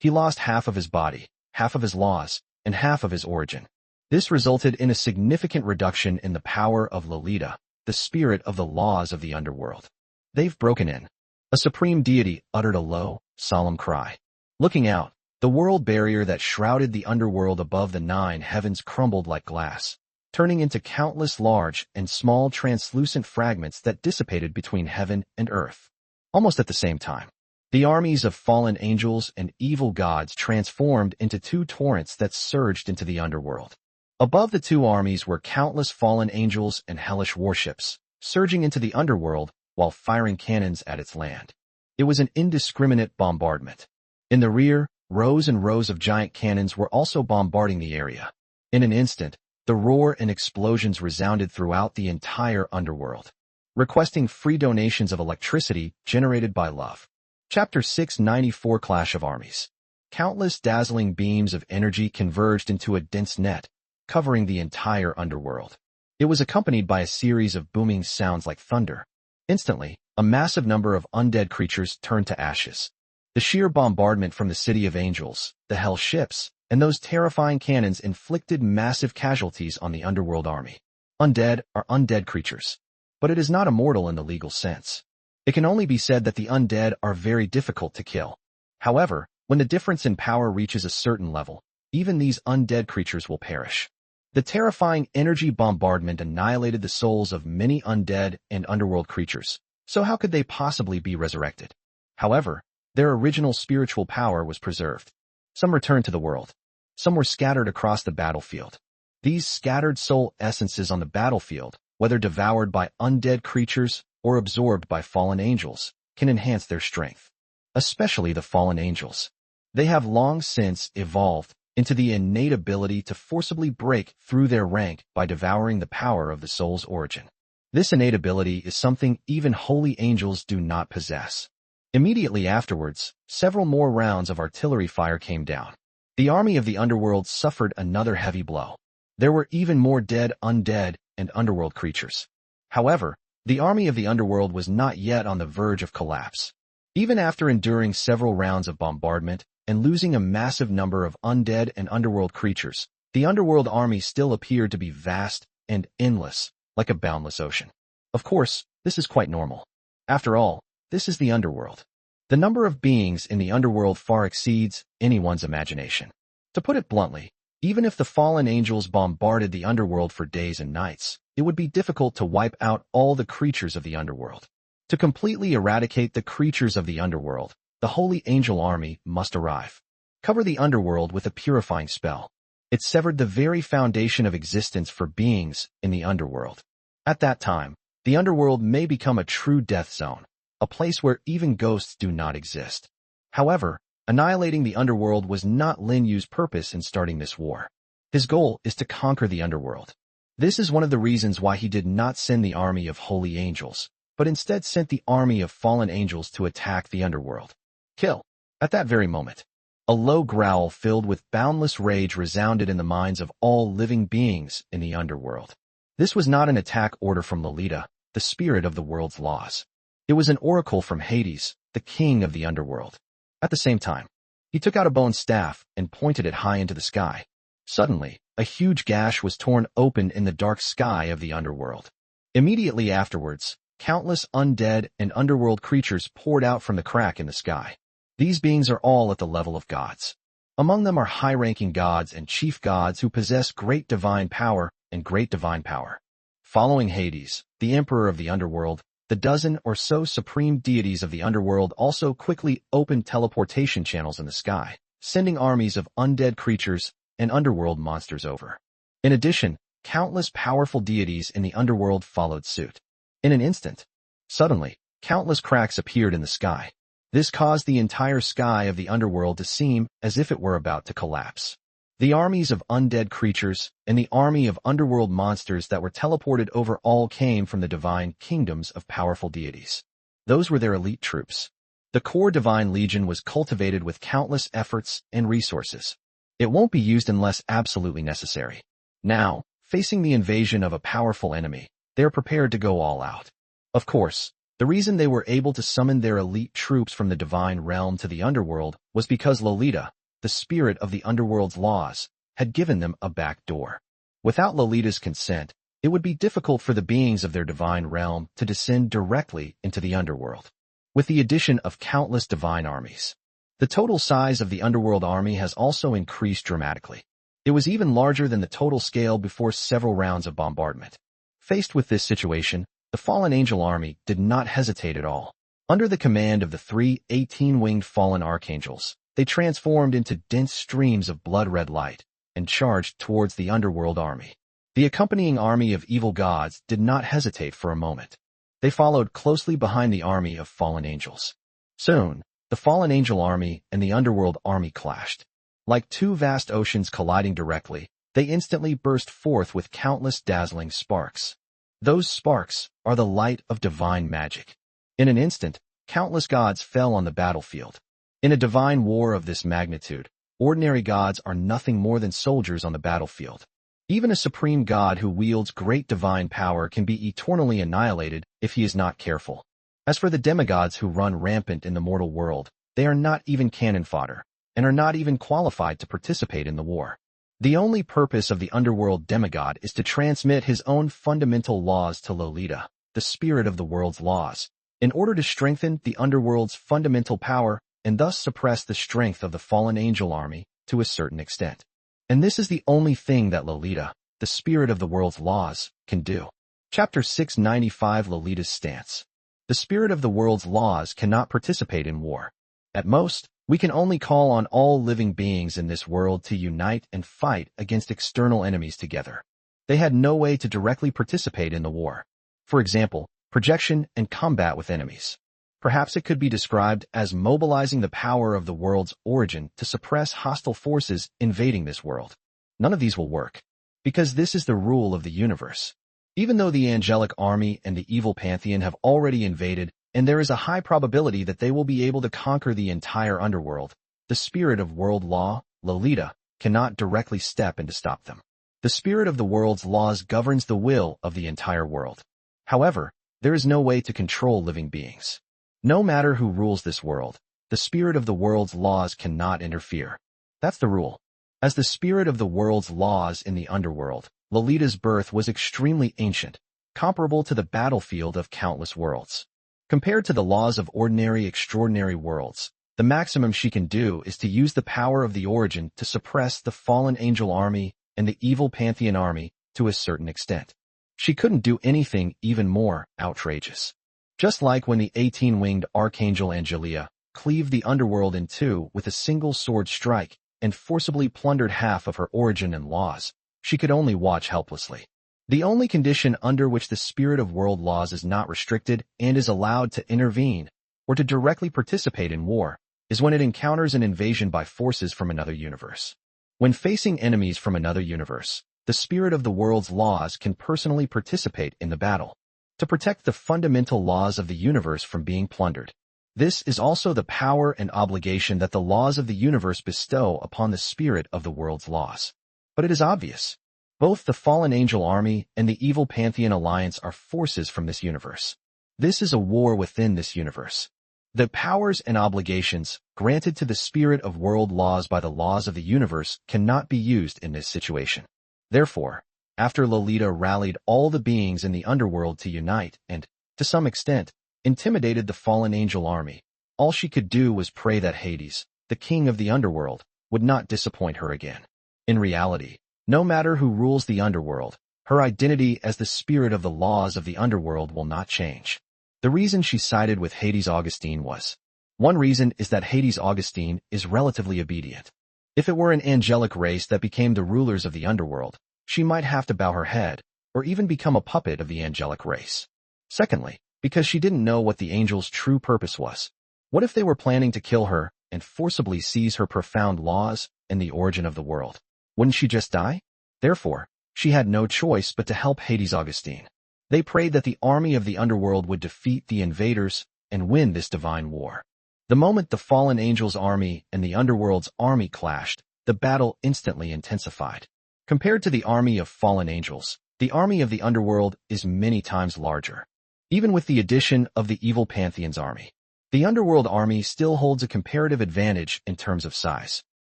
He lost half of his body, half of his laws, and half of his origin. This resulted in a significant reduction in the power of Lolita, the spirit of the laws of the underworld. They've broken in. A supreme deity uttered a low, solemn cry. Looking out, the world barrier that shrouded the underworld above the 9 heavens crumbled like glass, turning into countless large and small translucent fragments that dissipated between heaven and earth. Almost at the same time, the armies of fallen angels and evil gods transformed into 2 torrents that surged into the underworld. Above the 2 armies were countless fallen angels and hellish warships, surging into the underworld while firing cannons at its land. It was an indiscriminate bombardment. In the rear, rows and rows of giant cannons were also bombarding the area. In an instant, the roar and explosions resounded throughout the entire underworld, requesting free donations of electricity generated by love. Chapter 694 Clash of Armies. Countless dazzling beams of energy converged into a dense net, covering the entire underworld. It was accompanied by a series of booming sounds like thunder. Instantly, a massive number of undead creatures turned to ashes. The sheer bombardment from the city of angels, the hell ships, and those terrifying cannons inflicted massive casualties on the underworld army. Undead are undead creatures, but it is not immortal in the legal sense. It can only be said that the undead are very difficult to kill. However, when the difference in power reaches a certain level, even these undead creatures will perish. The terrifying energy bombardment annihilated the souls of many undead and underworld creatures, so how could they possibly be resurrected? However, their original spiritual power was preserved. Some returned to the world. Some were scattered across the battlefield. These scattered soul essences on the battlefield, whether devoured by undead creatures or absorbed by fallen angels, can enhance their strength. Especially the fallen angels. They have long since evolved into the innate ability to forcibly break through their rank by devouring the power of the soul's origin. This innate ability is something even holy angels do not possess. Immediately afterwards, several more rounds of artillery fire came down. The army of the underworld suffered another heavy blow. There were even more dead undead and underworld creatures. However, the army of the underworld was not yet on the verge of collapse. Even after enduring several rounds of bombardment and losing a massive number of undead and underworld creatures, the underworld army still appeared to be vast and endless, like a boundless ocean. Of course, this is quite normal. After all, this is the underworld. The number of beings in the underworld far exceeds anyone's imagination. To put it bluntly, even if the fallen angels bombarded the underworld for days and nights, it would be difficult to wipe out all the creatures of the underworld. To completely eradicate the creatures of the underworld, the holy angel army must arrive. Cover the underworld with a purifying spell. It severed the very foundation of existence for beings in the underworld. At that time, the underworld may become a true death zone, a place where even ghosts do not exist. However, annihilating the underworld was not Lin Yu's purpose in starting this war. His goal is to conquer the underworld. This is one of the reasons why he did not send the army of holy angels, but instead sent the army of fallen angels to attack the underworld. Kill. At that very moment, a low growl filled with boundless rage resounded in the minds of all living beings in the underworld. This was not an attack order from Lolita, the spirit of the world's laws. It was an oracle from Hades, the king of the underworld. At the same time, he took out a bone staff and pointed it high into the sky. Suddenly, a huge gash was torn open in the dark sky of the underworld. Immediately afterwards, countless undead and underworld creatures poured out from the crack in the sky. These beings are all at the level of gods. Among them are high-ranking gods and chief gods who possess great divine power and great divine power. Following Hades, the emperor of the underworld, the dozen or so supreme deities of the underworld also quickly opened teleportation channels in the sky, sending armies of undead creatures and underworld monsters over. In addition, countless powerful deities in the underworld followed suit. In an instant, suddenly, countless cracks appeared in the sky. This caused the entire sky of the underworld to seem as if it were about to collapse. The armies of undead creatures and the army of underworld monsters that were teleported over all came from the divine kingdoms of powerful deities. Those were their elite troops. The core divine legion was cultivated with countless efforts and resources. It won't be used unless absolutely necessary. Now, facing the invasion of a powerful enemy, they are prepared to go all out. Of course, the reason they were able to summon their elite troops from the divine realm to the underworld was because Lolita, the spirit of the underworld's laws, had given them a back door. Without Lolita's consent, it would be difficult for the beings of their divine realm to descend directly into the underworld. With the addition of countless divine armies, the total size of the underworld army has also increased dramatically. It was even larger than the total scale before several rounds of bombardment. Faced with this situation, the fallen angel army did not hesitate at all. Under the command of the 3 18-winged fallen archangels, they transformed into dense streams of blood-red light and charged towards the underworld army. The accompanying army of evil gods did not hesitate for a moment. They followed closely behind the army of fallen angels. Soon, the fallen angel army and the underworld army clashed. Like two vast oceans colliding directly, they instantly burst forth with countless dazzling sparks. Those sparks are the light of divine magic. In an instant, countless gods fell on the battlefield. In a divine war of this magnitude, ordinary gods are nothing more than soldiers on the battlefield. Even a supreme god who wields great divine power can be eternally annihilated if he is not careful. As for the demigods who run rampant in the mortal world, they are not even cannon fodder. and are not even qualified to participate in the war. The only purpose of the underworld demigod is to transmit his own fundamental laws to Lolita, the spirit of the world's laws, in order to strengthen the underworld's fundamental power and thus suppress the strength of the fallen angel army to a certain extent. And this is the only thing that Lolita, the spirit of the world's laws, can do. Chapter 695 Lolita's Stance. The spirit of the world's laws cannot participate in war. At most, we can only call on all living beings in this world to unite and fight against external enemies together. They had no way to directly participate in the war. For example, projection and combat with enemies. Perhaps it could be described as mobilizing the power of the world's origin to suppress hostile forces invading this world. None of these will work, because this is the rule of the universe. Even though the angelic army and the evil pantheon have already invaded, and there is a high probability that they will be able to conquer the entire underworld, the spirit of world law, Lolita, cannot directly step in to stop them. The spirit of the world's laws governs the will of the entire world. However, there is no way to control living beings. No matter who rules this world, the spirit of the world's laws cannot interfere. That's the rule. As the spirit of the world's laws in the underworld, Lolita's birth was extremely ancient, comparable to the battlefield of countless worlds. Compared to the laws of ordinary extraordinary worlds, the maximum she can do is to use the power of the origin to suppress the fallen angel army and the evil pantheon army to a certain extent. She couldn't do anything even more outrageous. Just like when the 18-winged archangel Angelia cleaved the underworld in two with a single sword strike and forcibly plundered half of her origin and laws, she could only watch helplessly. The only condition under which the spirit of world laws is not restricted and is allowed to intervene or to directly participate in war is when it encounters an invasion by forces from another universe. When facing enemies from another universe, the spirit of the world's laws can personally participate in the battle to protect the fundamental laws of the universe from being plundered. This is also the power and obligation that the laws of the universe bestow upon the spirit of the world's laws. But it is obvious. Both the fallen angel army and the evil pantheon alliance are forces from this universe. This is a war within this universe. The powers and obligations granted to the spirit of world laws by the laws of the universe cannot be used in this situation. Therefore, after Lolita rallied all the beings in the underworld to unite and, to some extent, intimidated the fallen angel army, all she could do was pray that Hades, the king of the underworld, would not disappoint her again. In reality, no matter who rules the underworld, her identity as the spirit of the laws of the underworld will not change. The reason she sided with Hades Augustine was, one reason is that Hades Augustine is relatively obedient. If it were an angelic race that became the rulers of the underworld, she might have to bow her head, or even become a puppet of the angelic race. Secondly, because she didn't know what the angels' true purpose was. What if they were planning to kill her and forcibly seize her profound laws and the origin of the world? Wouldn't she just die? Therefore, she had no choice but to help Hades Augustine. They prayed that the army of the underworld would defeat the invaders and win this divine war. The moment the fallen angels' army and the underworld's army clashed, the battle instantly intensified. Compared to the army of fallen angels, the army of the underworld is many times larger. Even with the addition of the evil pantheon's army, the underworld army still holds a comparative advantage in terms of size.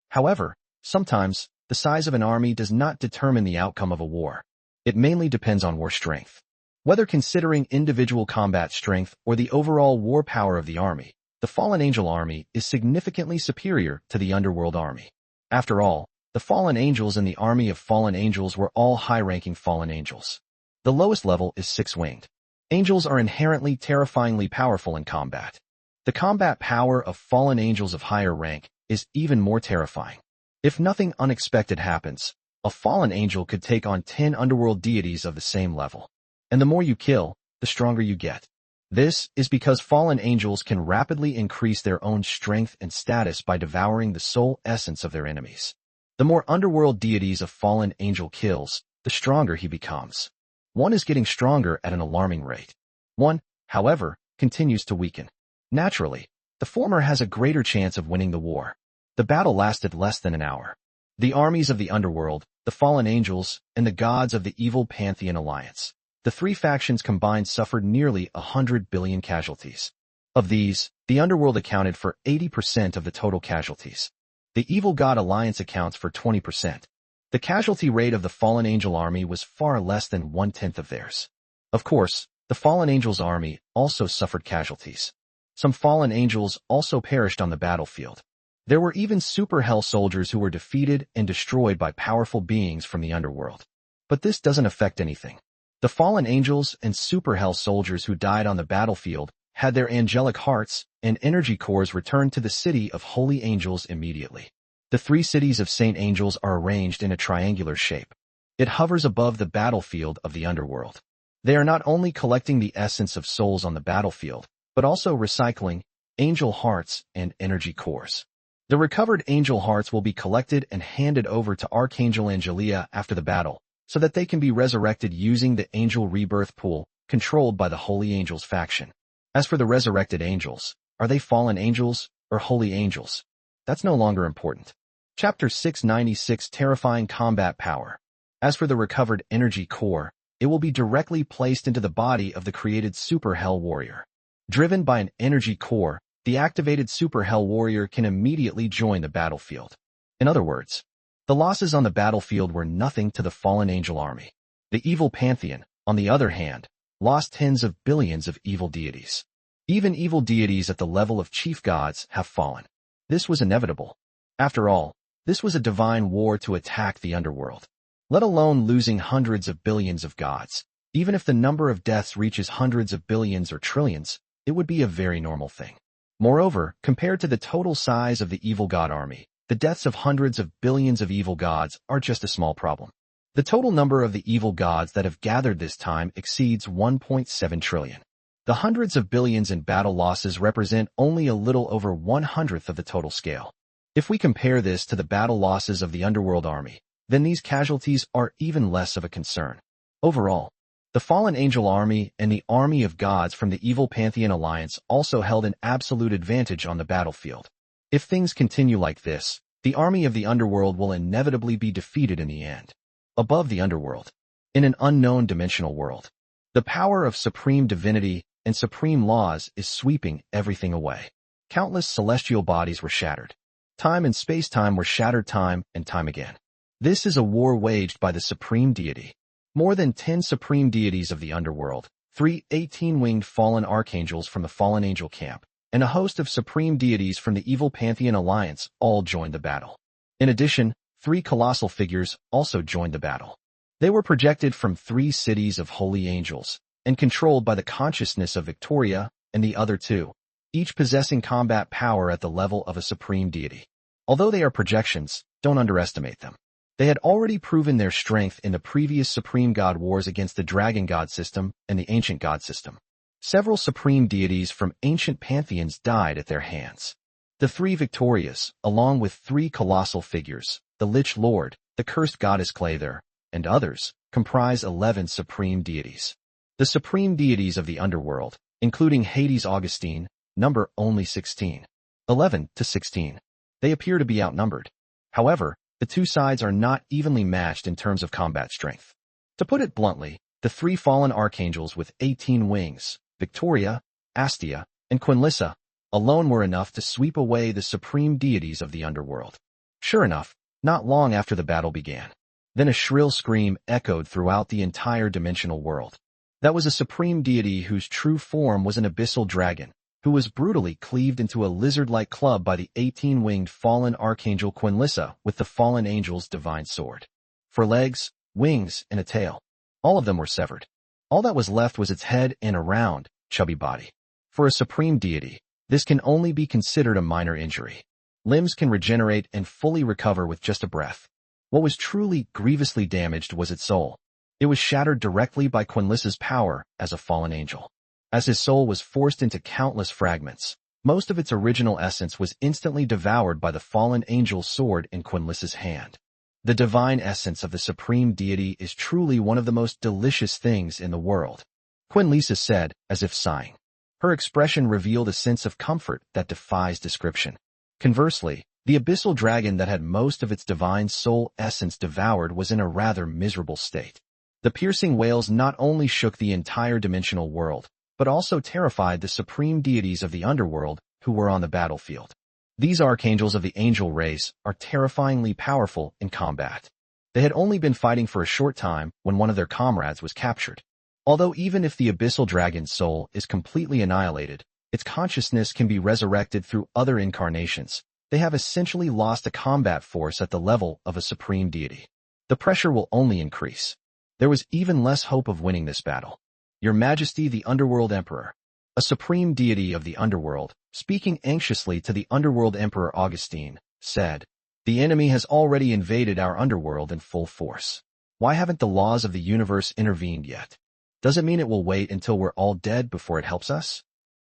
However, sometimes, the size of an army does not determine the outcome of a war. It mainly depends on war strength. Whether considering individual combat strength or the overall war power of the army, the fallen angel army is significantly superior to the underworld army. After all, the fallen angels and the army of fallen angels were all high-ranking fallen angels. The lowest level is six-winged. Angels are inherently terrifyingly powerful in combat. The combat power of fallen angels of higher rank is even more terrifying. If nothing unexpected happens, a fallen angel could take on 10 underworld deities of the same level. And the more you kill, the stronger you get. This is because fallen angels can rapidly increase their own strength and status by devouring the soul essence of their enemies. The more underworld deities a fallen angel kills, the stronger he becomes. One is getting stronger at an alarming rate. One, however, continues to weaken. Naturally, the former has a greater chance of winning the war. The battle lasted less than an hour. The armies of the underworld, the fallen angels, and the gods of the evil pantheon alliance, the three factions combined suffered nearly 100 billion casualties. Of these, the underworld accounted for 80% of the total casualties. The Evil God Alliance accounts for 20%. The casualty rate of the Fallen Angel army was far less than 1/10 of theirs. Of course, the Fallen Angel's army also suffered casualties. Some Fallen Angels also perished on the battlefield. There were even Super Hell soldiers who were defeated and destroyed by powerful beings from the underworld. But this doesn't affect anything. The Fallen Angels and Super Hell soldiers who died on the battlefield had their angelic hearts and energy cores returned to the city of Holy Angels immediately. The 3 cities of Saint Angels are arranged in a triangular shape. It hovers above the battlefield of the underworld. They are not only collecting the essence of souls on the battlefield, but also recycling angel hearts and energy cores. The recovered angel hearts will be collected and handed over to Archangel Angelia after the battle, so that they can be resurrected using the angel rebirth pool controlled by the Holy Angels faction. As for the resurrected angels, are they fallen angels or holy angels? That's no longer important. Chapter 696 Terrifying Combat Power. As for the recovered energy core, it will be directly placed into the body of the created Super Hell Warrior. Driven by an energy core, the activated Super Hell Warrior can immediately join the battlefield. In other words, the losses on the battlefield were nothing to the Fallen Angel army. The evil pantheon, on the other hand, lost tens of billions of evil deities. Even evil deities at the level of chief gods have fallen. This was inevitable. After all, this was a divine war to attack the underworld. Let alone losing hundreds of billions of gods. Even if the number of deaths reaches hundreds of billions or trillions, it would be a very normal thing. Moreover, compared to the total size of the evil god army, the deaths of hundreds of billions of evil gods are just a small problem. The total number of the evil gods that have gathered this time exceeds 1.7 trillion. The hundreds of billions in battle losses represent only a little over 1/100th of the total scale. If we compare this to the battle losses of the underworld army, then these casualties are even less of a concern. Overall, the Fallen Angel army and the army of gods from the Evil Pantheon Alliance also held an absolute advantage on the battlefield. If things continue like this, the army of the underworld will inevitably be defeated in the end. Above the underworld, in an unknown dimensional world, the power of supreme divinity and supreme laws is sweeping everything away. Countless celestial bodies were shattered. Time and space-time were shattered time and time again. This is a war waged by the supreme deity. More than 10 supreme deities of the underworld, 3 18-winged fallen archangels from the fallen angel camp, and a host of supreme deities from the Evil Pantheon Alliance all joined the battle. In addition, 3 colossal figures also joined the battle. They were projected from 3 cities of holy angels, and controlled by the consciousness of Victoria and the other 2, each possessing combat power at the level of a supreme deity. Although they are projections, don't underestimate them. They had already proven their strength in the previous supreme god wars against the dragon god system and the ancient god system. Several supreme deities from ancient pantheons died at their hands. The 3 Victorias, along with 3 colossal figures, the Lich Lord, the cursed goddess Clovis, and others, comprise 11 supreme deities. The supreme deities of the underworld, including Hades Augustine, number only 16. 11 to 16. They appear to be outnumbered. However, the 2 sides are not evenly matched in terms of combat strength. To put it bluntly, the 3 fallen archangels with 18 wings, Victoria, Astia, and Quinnissa, alone were enough to sweep away the supreme deities of the underworld. Sure enough, not long after the battle began, then a shrill scream echoed throughout the entire dimensional world. That was a supreme deity whose true form was an abyssal dragon, who was brutally cleaved into a lizard-like club by the 18-winged fallen archangel Quinnissa with the fallen angel's divine sword. For legs, wings, and a tail, all of them were severed. All that was left was its head and a round, chubby body. For a supreme deity, this can only be considered a minor injury. Limbs can regenerate and fully recover with just a breath. What was truly grievously damaged was its soul. It was shattered directly by Quinlissa's power as a fallen angel. As his soul was forced into countless fragments, most of its original essence was instantly devoured by the fallen angel's sword in Quinlissa's hand. The divine essence of the supreme deity is truly one of the most delicious things in the world, Quinnissa said, as if sighing. Her expression revealed a sense of comfort that defies description. Conversely, the abyssal dragon that had most of its divine soul essence devoured was in a rather miserable state. The piercing wails not only shook the entire dimensional world, but also terrified the supreme deities of the underworld who were on the battlefield. These archangels of the angel race are terrifyingly powerful in combat. They had only been fighting for a short time when one of their comrades was captured. Although even if the abyssal dragon's soul is completely annihilated, its consciousness can be resurrected through other incarnations. They have essentially lost a combat force at the level of a supreme deity. The pressure will only increase. There was even less hope of winning this battle. Your Majesty, the Underworld Emperor, a supreme deity of the underworld, speaking anxiously to the Underworld Emperor Augustine, said, "The enemy has already invaded our underworld in full force. Why haven't the laws of the universe intervened yet? Does it mean it will wait until we're all dead before it helps us?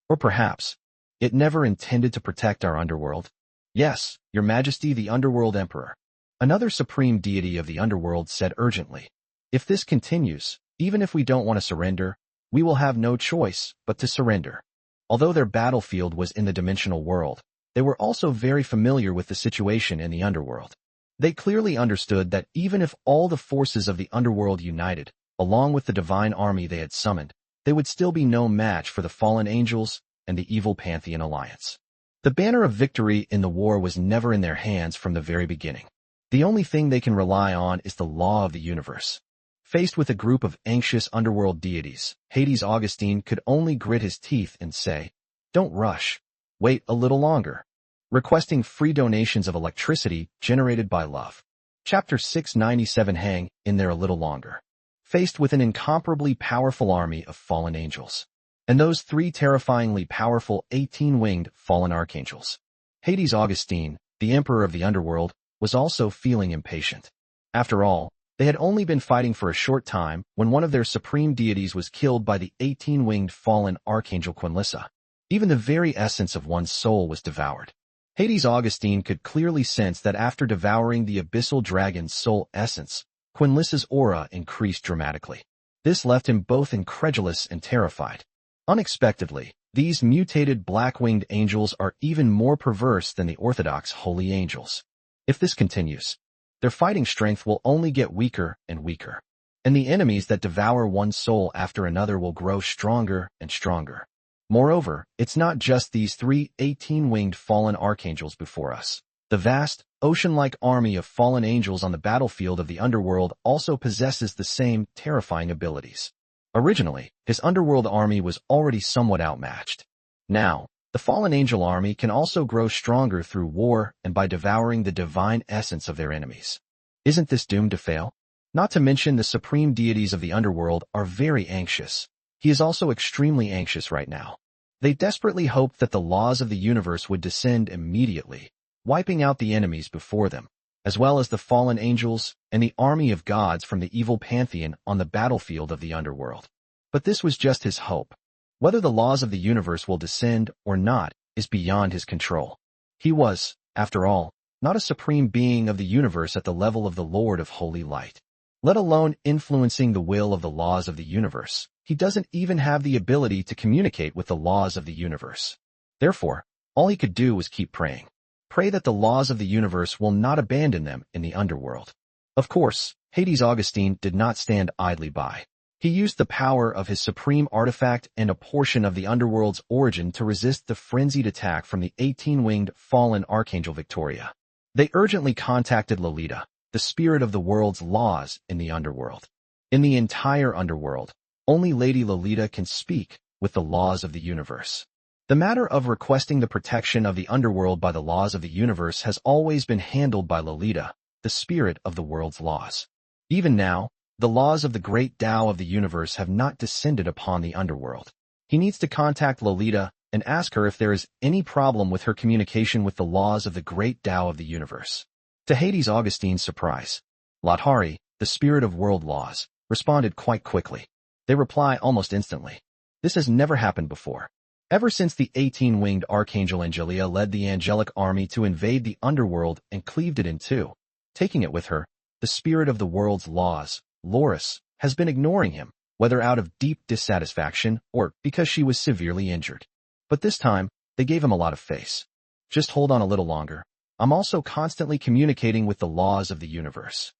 Or perhaps, it never intended to protect our underworld?" "Yes, Your Majesty, the Underworld Emperor," another supreme deity of the underworld said urgently. "If this continues, even if we don't want to surrender, we will have no choice but to surrender." Although their battlefield was in the dimensional world, they were also very familiar with the situation in the underworld. They clearly understood that even if all the forces of the underworld united, along with the divine army they had summoned, they would still be no match for the fallen angels and the evil Pantheon alliance. The banner of victory in the war was never in their hands from the very beginning. The only thing they can rely on is the law of the universe. Faced with a group of anxious underworld deities, Hades Augustine could only grit his teeth and say, "Don't rush. Wait a little longer." Requesting free donations of electricity generated by love. Chapter 697. Hang in there a little longer. Faced with an incomparably powerful army of fallen angels, and those 3 terrifyingly powerful 18-winged fallen archangels, Hades Augustine, the emperor of the underworld, was also feeling impatient. After all, they had only been fighting for a short time when one of their supreme deities was killed by the 18-winged fallen archangel Quinnissa. Even the very essence of one's soul was devoured. Hades Augustine could clearly sense that after devouring the abyssal dragon's soul essence, Quinlissa's aura increased dramatically. This left him both incredulous and terrified. Unexpectedly, these mutated black-winged angels are even more perverse than the orthodox holy angels. If this continues, their fighting strength will only get weaker and weaker, and the enemies that devour one soul after another will grow stronger and stronger. Moreover, it's not just these 3 18-winged fallen archangels before us. The vast, ocean-like army of fallen angels on the battlefield of the underworld also possesses the same terrifying abilities. Originally, his underworld army was already somewhat outmatched. Now, the fallen angel army can also grow stronger through war and by devouring the divine essence of their enemies. Isn't this doomed to fail? Not to mention the supreme deities of the underworld are very anxious. He is also extremely anxious right now. They desperately hoped that the laws of the universe would descend immediately, wiping out the enemies before them, as well as the fallen angels and the army of gods from the evil pantheon on the battlefield of the underworld. But this was just his hope. Whether the laws of the universe will descend or not is beyond his control. He was, after all, not a supreme being of the universe at the level of the Lord of Holy Light. Let alone influencing the will of the laws of the universe, he doesn't even have the ability to communicate with the laws of the universe. Therefore, all he could do was keep praying. Pray that the laws of the universe will not abandon them in the underworld. Of course, Hades Augustine did not stand idly by. He used the power of his supreme artifact and a portion of the underworld's origin to resist the frenzied attack from the 18-winged fallen archangel Victoria. They urgently contacted Lolita, the spirit of the world's laws in the underworld. In the entire underworld, only Lady Lolita can speak with the laws of the universe. The matter of requesting the protection of the underworld by the laws of the universe has always been handled by Lolita, the spirit of the world's laws. Even now, the laws of the great Tao of the universe have not descended upon the underworld. He needs to contact Lolita and ask her if there is any problem with her communication with the laws of the great Tao of the universe. To Hades Augustine's surprise, Ladhari, the spirit of world laws, responded quite quickly. They reply almost instantly. This has never happened before. Ever since the 18-winged archangel Angelia led the angelic army to invade the underworld and cleaved it in two, taking it with her, the spirit of the world's laws, Loris, has been ignoring him, whether out of deep dissatisfaction or because she was severely injured. But this time, they gave him a lot of face. Just hold on a little longer. I'm also constantly communicating with the laws of the universe.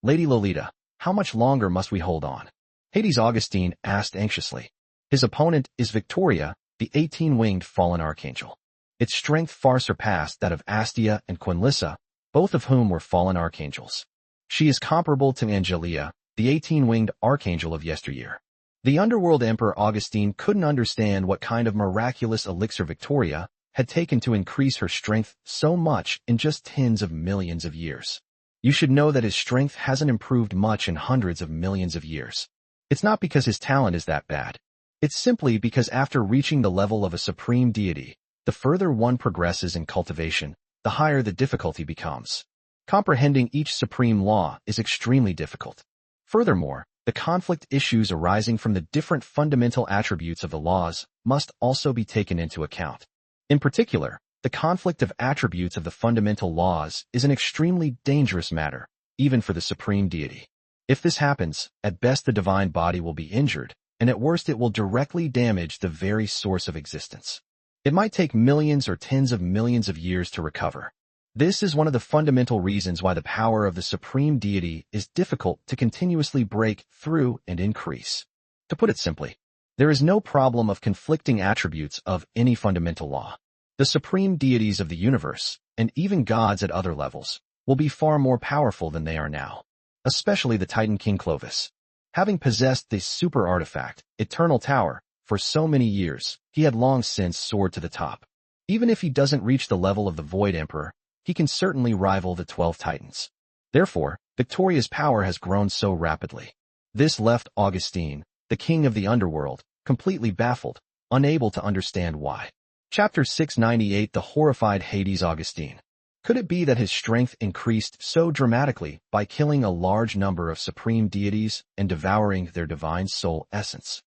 Lady Lolita, how much longer must we hold on? Hades Augustine asked anxiously. His opponent is Victoria, the 18-winged fallen archangel. Its strength far surpassed that of Astia and Quinnissa, both of whom were fallen archangels. She is comparable to Angelia, the 18-winged archangel of yesteryear. The underworld Emperor Augustine couldn't understand what kind of miraculous elixir Victoria had taken to increase her strength so much in just tens of millions of years. You should know that his strength hasn't improved much in hundreds of millions of years. It's not because his talent is that bad. It's simply because after reaching the level of a supreme deity, the further one progresses in cultivation, the higher the difficulty becomes. Comprehending each supreme law is extremely difficult. Furthermore, the conflict issues arising from the different fundamental attributes of the laws must also be taken into account. In particular, the conflict of attributes of the fundamental laws is an extremely dangerous matter, even for the supreme deity. If this happens, at best the divine body will be injured, and at worst it will directly damage the very source of existence. It might take millions or tens of millions of years to recover. This is one of the fundamental reasons why the power of the supreme deity is difficult to continuously break through and increase. To put it simply, there is no problem of conflicting attributes of any fundamental law. The supreme deities of the universe, and even gods at other levels, will be far more powerful than they are now. Especially the Titan King Clovis. Having possessed the super artifact, Eternal Tower, for so many years, he had long since soared to the top. Even if he doesn't reach the level of the Void Emperor, he can certainly rival the 12 Titans. Therefore, Victoria's power has grown so rapidly. This left Augustine, the king of the underworld, completely baffled, unable to understand why. Chapter 698 The Horrified Hades Augustine. Could it be that his strength increased so dramatically by killing a large number of supreme deities and devouring their divine soul essence?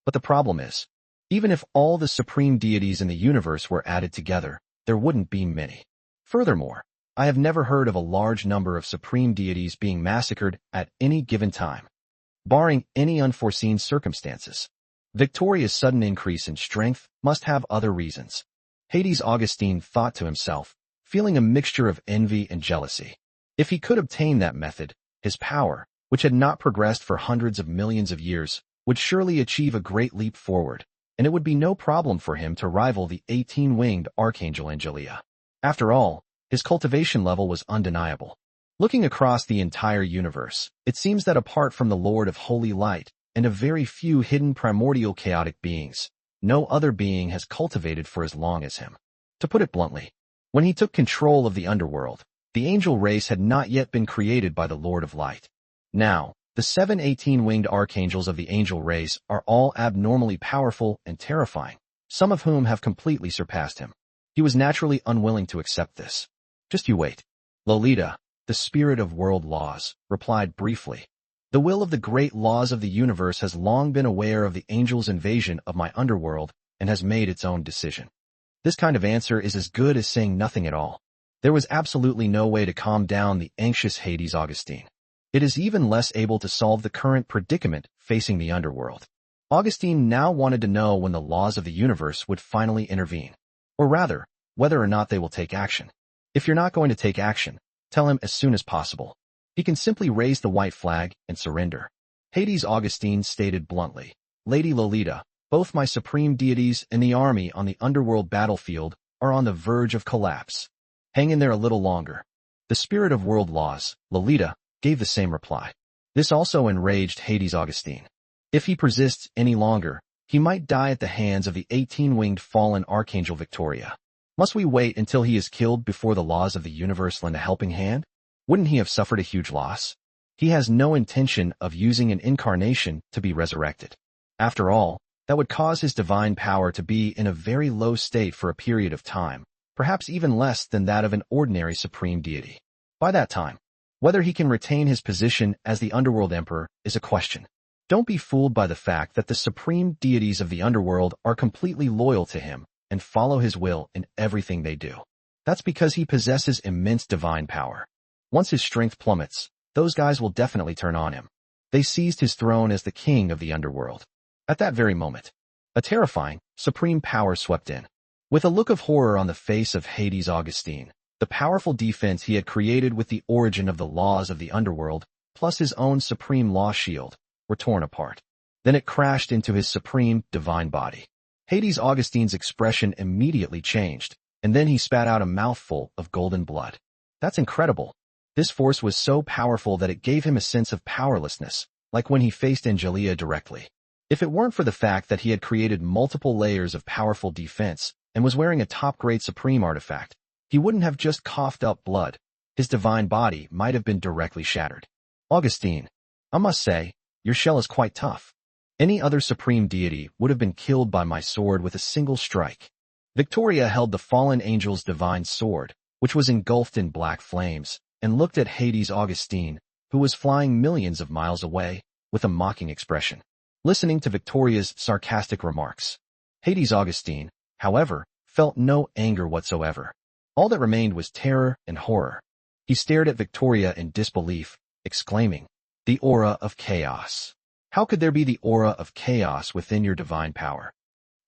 But the problem is, even if all the supreme deities in the universe were added together, there wouldn't be many. Furthermore, I have never heard of a large number of supreme deities being massacred at any given time. Barring any unforeseen circumstances, Victoria's sudden increase in strength must have other reasons. Hades Augustine thought to himself, feeling a mixture of envy and jealousy. If he could obtain that method, his power, which had not progressed for hundreds of millions of years, would surely achieve a great leap forward, and it would be no problem for him to rival the 18-winged archangel Angelia. After all, his cultivation level was undeniable. Looking across the entire universe, it seems that apart from the Lord of Holy Light and a very few hidden primordial chaotic beings, no other being has cultivated for as long as him. To put it bluntly, when he took control of the underworld, the angel race had not yet been created by the Lord of Light. Now, the 7 18-winged archangels of the angel race are all abnormally powerful and terrifying, some of whom have completely surpassed him. He was naturally unwilling to accept this. Just you wait. Lolita, the spirit of world laws, replied briefly. The will of the great laws of the universe has long been aware of the angel's invasion of my underworld and has made its own decision. This kind of answer is as good as saying nothing at all. There was absolutely no way to calm down the anxious Hades Augustine. It is even less able to solve the current predicament facing the underworld. Augustine now wanted to know when the laws of the universe would finally intervene. Or rather, whether or not they will take action. If you're not going to take action, tell him as soon as possible. He can simply raise the white flag and surrender. Hades Augustine stated bluntly, Lady Lolita, both my supreme deities and the army on the underworld battlefield are on the verge of collapse. Hang in there a little longer. The spirit of world laws, Lolita, gave the same reply. This also enraged Hades Augustine. If he persists any longer, he might die at the hands of the 18-winged fallen archangel Victoria. Must we wait until he is killed before the laws of the universe lend a helping hand? Wouldn't he have suffered a huge loss? He has no intention of using an incarnation to be resurrected. After all, that would cause his divine power to be in a very low state for a period of time, perhaps even less than that of an ordinary supreme deity. By that time, whether he can retain his position as the underworld emperor is a question. Don't be fooled by the fact that the supreme deities of the underworld are completely loyal to him and follow his will in everything they do. That's because he possesses immense divine power. Once his strength plummets, those guys will definitely turn on him. They seized his throne as the king of the underworld. At that very moment, a terrifying, supreme power swept in. With a look of horror on the face of Hades Augustine, the powerful defense he had created with the origin of the laws of the underworld, plus his own supreme law shield, were torn apart. Then it crashed into his supreme, divine body. Hades Augustine's expression immediately changed. and then he spat out a mouthful of golden blood. That's incredible. This force was so powerful that it gave him a sense of powerlessness, like when he faced Angelia directly. If it weren't for the fact that he had created multiple layers of powerful defense and was wearing a top-grade supreme artifact, he wouldn't have just coughed up blood. His divine body might have been directly shattered. Augustine, I must say, your shell is quite tough. Any other supreme deity would have been killed by my sword with a single strike. Victoria held the fallen angel's divine sword, which was engulfed in black flames, and looked at Hades Augustine, who was flying millions of miles away, with a mocking expression. Listening to Victoria's sarcastic remarks, Hades Augustine, however, felt no anger whatsoever. All that remained was terror and horror. He stared at Victoria in disbelief, exclaiming, "The aura of chaos. How could there be the aura of chaos within your divine power?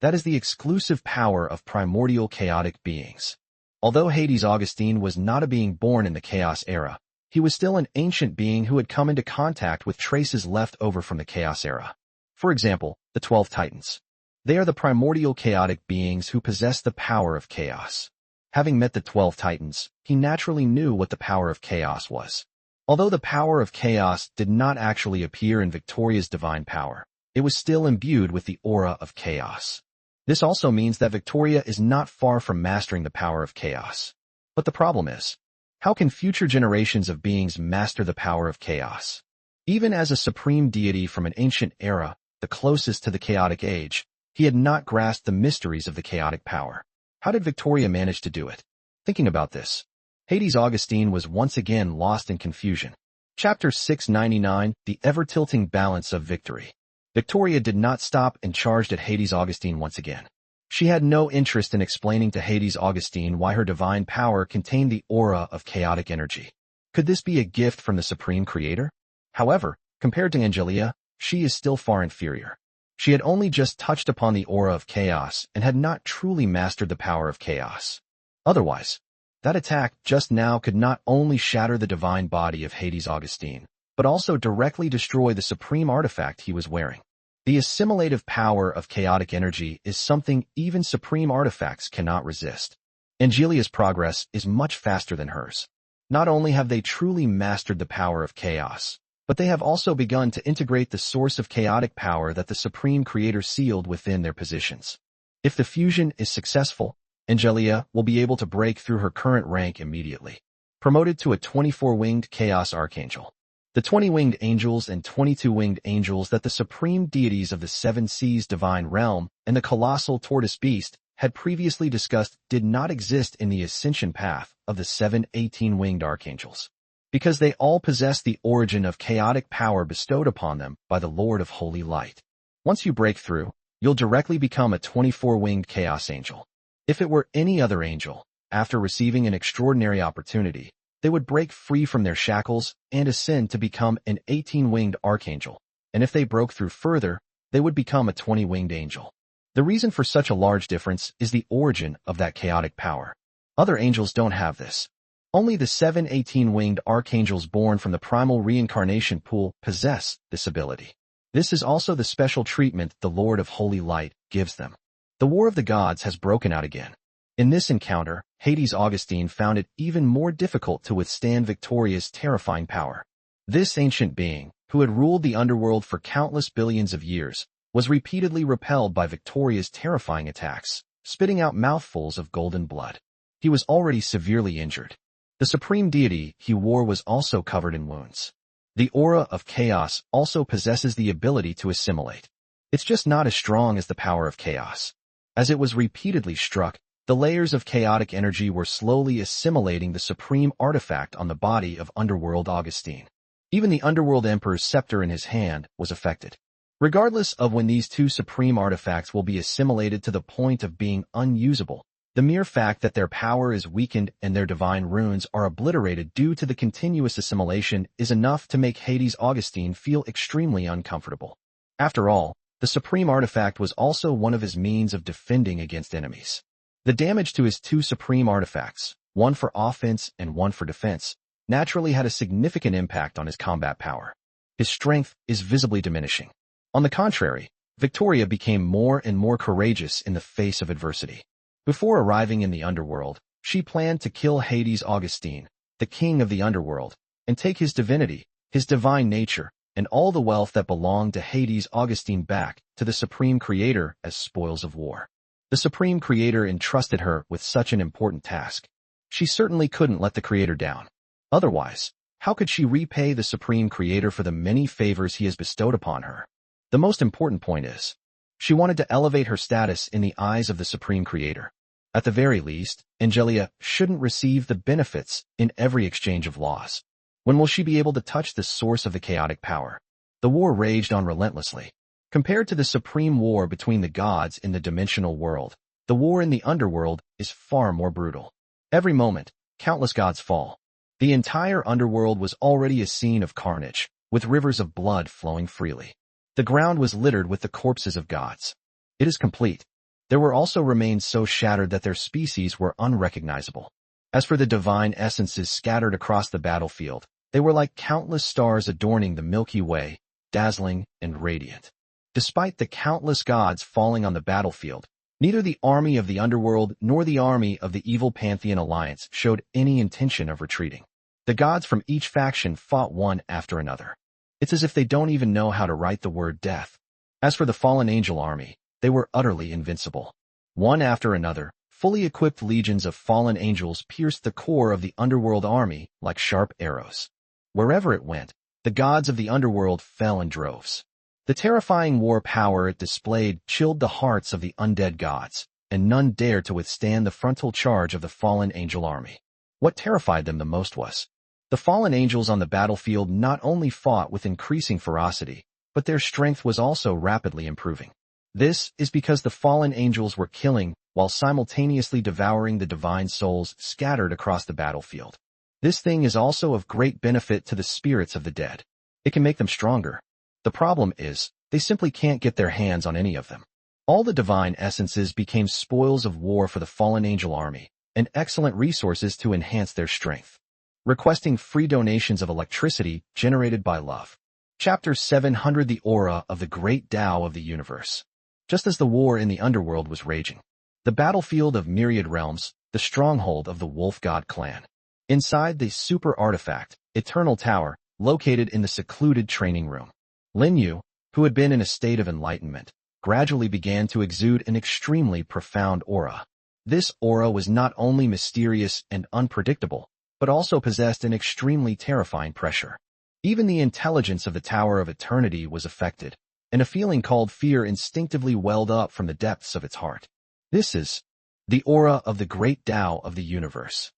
That is the exclusive power of primordial chaotic beings." Although Hades Augustine was not a being born in the chaos era, he was still an ancient being who had come into contact with traces left over from the chaos era. For example, the 12 Titans. They are the primordial chaotic beings who possess the power of chaos. Having met the 12 Titans, he naturally knew what the power of chaos was. Although the power of chaos did not actually appear in Victoria's divine power, it was still imbued with the aura of chaos. This also means that Victoria is not far from mastering the power of chaos. But the problem is, how can future generations of beings master the power of chaos? Even as a supreme deity from an ancient era, the closest to the chaotic age, he had not grasped the mysteries of the chaotic power. How did Victoria manage to do it? Thinking about this, Hades Augustine was once again lost in confusion. Chapter 699, The Ever-Tilting Balance of Victory. Victoria did not stop and charged at Hades Augustine once again. She had no interest in explaining to Hades Augustine why her divine power contained the aura of chaotic energy. Could this be a gift from the Supreme Creator? However, compared to Angelia, she is still far inferior. She had only just touched upon the aura of chaos and had not truly mastered the power of chaos. Otherwise, that attack just now could not only shatter the divine body of Hades Augustine, but also directly destroy the supreme artifact he was wearing. The assimilative power of chaotic energy is something even supreme artifacts cannot resist. Angelia's progress is much faster than hers. Not only have they truly mastered the power of chaos, but they have also begun to integrate the source of chaotic power that the Supreme Creator sealed within their positions. If the fusion is successful, Angelia will be able to break through her current rank immediately, promoted to a 24-winged Chaos Archangel. The 20-winged angels and 22-winged angels that the supreme deities of the Seven Seas divine realm and the colossal tortoise beast had previously discussed did not exist in the ascension path of the 7 18-winged archangels, because they all possess the origin of chaotic power bestowed upon them by the Lord of Holy Light. Once you break through, you'll directly become a 24-winged Chaos Angel. If it were any other angel, after receiving an extraordinary opportunity, they would break free from their shackles and ascend to become an 18-winged archangel, and if they broke through further, they would become a 20-winged angel. The reason for such a large difference is the origin of that chaotic power. Other angels don't have this. Only the 7 18-winged archangels born from the primal reincarnation pool possess this ability. This is also the special treatment the Lord of Holy Light gives them. The War of the Gods has broken out again. In this encounter, Hades Augustine found it even more difficult to withstand Victoria's terrifying power. This ancient being, who had ruled the underworld for countless billions of years, was repeatedly repelled by Victoria's terrifying attacks, spitting out mouthfuls of golden blood. He was already severely injured. The supreme deity he wore was also covered in wounds. The aura of chaos also possesses the ability to assimilate. It's just not as strong as the power of chaos. As it was repeatedly struck, the layers of chaotic energy were slowly assimilating the supreme artifact on the body of Underworld Augustine. Even the Underworld Emperor's scepter in his hand was affected. Regardless of when these two supreme artifacts will be assimilated to the point of being unusable, the mere fact that their power is weakened and their divine runes are obliterated due to the continuous assimilation is enough to make Hades Augustine feel extremely uncomfortable. After all, the supreme artifact was also one of his means of defending against enemies. The damage to his two supreme artifacts, one for offense and one for defense, naturally had a significant impact on his combat power. His strength is visibly diminishing. On the contrary, Victoria became more and more courageous in the face of adversity. Before arriving in the underworld, she planned to kill Hades Augustine, the king of the underworld, and take his divinity, his divine nature, and all the wealth that belonged to Hades Augustine back to the Supreme Creator as spoils of war. The Supreme Creator entrusted her with such an important task. She certainly couldn't let the Creator down. Otherwise, how could she repay the Supreme Creator for the many favors he has bestowed upon her? The most important point is, she wanted to elevate her status in the eyes of the Supreme Creator. At the very least, Angelia shouldn't receive the benefits in every exchange of laws. When will she be able to touch the source of the chaotic power? The war raged on relentlessly. Compared to the supreme war between the gods in the dimensional world, the war in the underworld is far more brutal. Every moment, countless gods fall. The entire underworld was already a scene of carnage, with rivers of blood flowing freely. The ground was littered with the corpses of gods. It is complete. There were also remains so shattered that their species were unrecognizable. As for the divine essences scattered across the battlefield, they were like countless stars adorning the Milky Way, dazzling and radiant. Despite the countless gods falling on the battlefield, neither the army of the underworld nor the army of the evil Pantheon Alliance showed any intention of retreating. The gods from each faction fought one after another. It's as if they don't even know how to write the word death. As for the fallen angel army, they were utterly invincible. One after another, fully equipped legions of fallen angels pierced the core of the underworld army like sharp arrows. Wherever it went, the gods of the underworld fell in droves. The terrifying war power it displayed chilled the hearts of the undead gods, and none dared to withstand the frontal charge of the fallen angel army. What terrified them the most was, the fallen angels on the battlefield not only fought with increasing ferocity, but their strength was also rapidly improving. This is because the fallen angels were killing while simultaneously devouring the divine souls scattered across the battlefield. This thing is also of great benefit to the spirits of the dead. It can make them stronger. The problem is, they simply can't get their hands on any of them. All the divine essences became spoils of war for the fallen angel army, and excellent resources to enhance their strength. Requesting free donations of electricity generated by love. Chapter 700 The Aura of the Great Tao of the Universe. Just as the war in the underworld was raging, the battlefield of myriad realms, the stronghold of the wolf god clan. Inside the super artifact, Eternal Tower, located in the secluded training room. Lin Yu, who had been in a state of enlightenment, gradually began to exude an extremely profound aura. This aura was not only mysterious and unpredictable, but also possessed an extremely terrifying pressure. Even the intelligence of the Tower of Eternity was affected, and a feeling called fear instinctively welled up from the depths of its heart. This is the aura of the great Tao of the universe.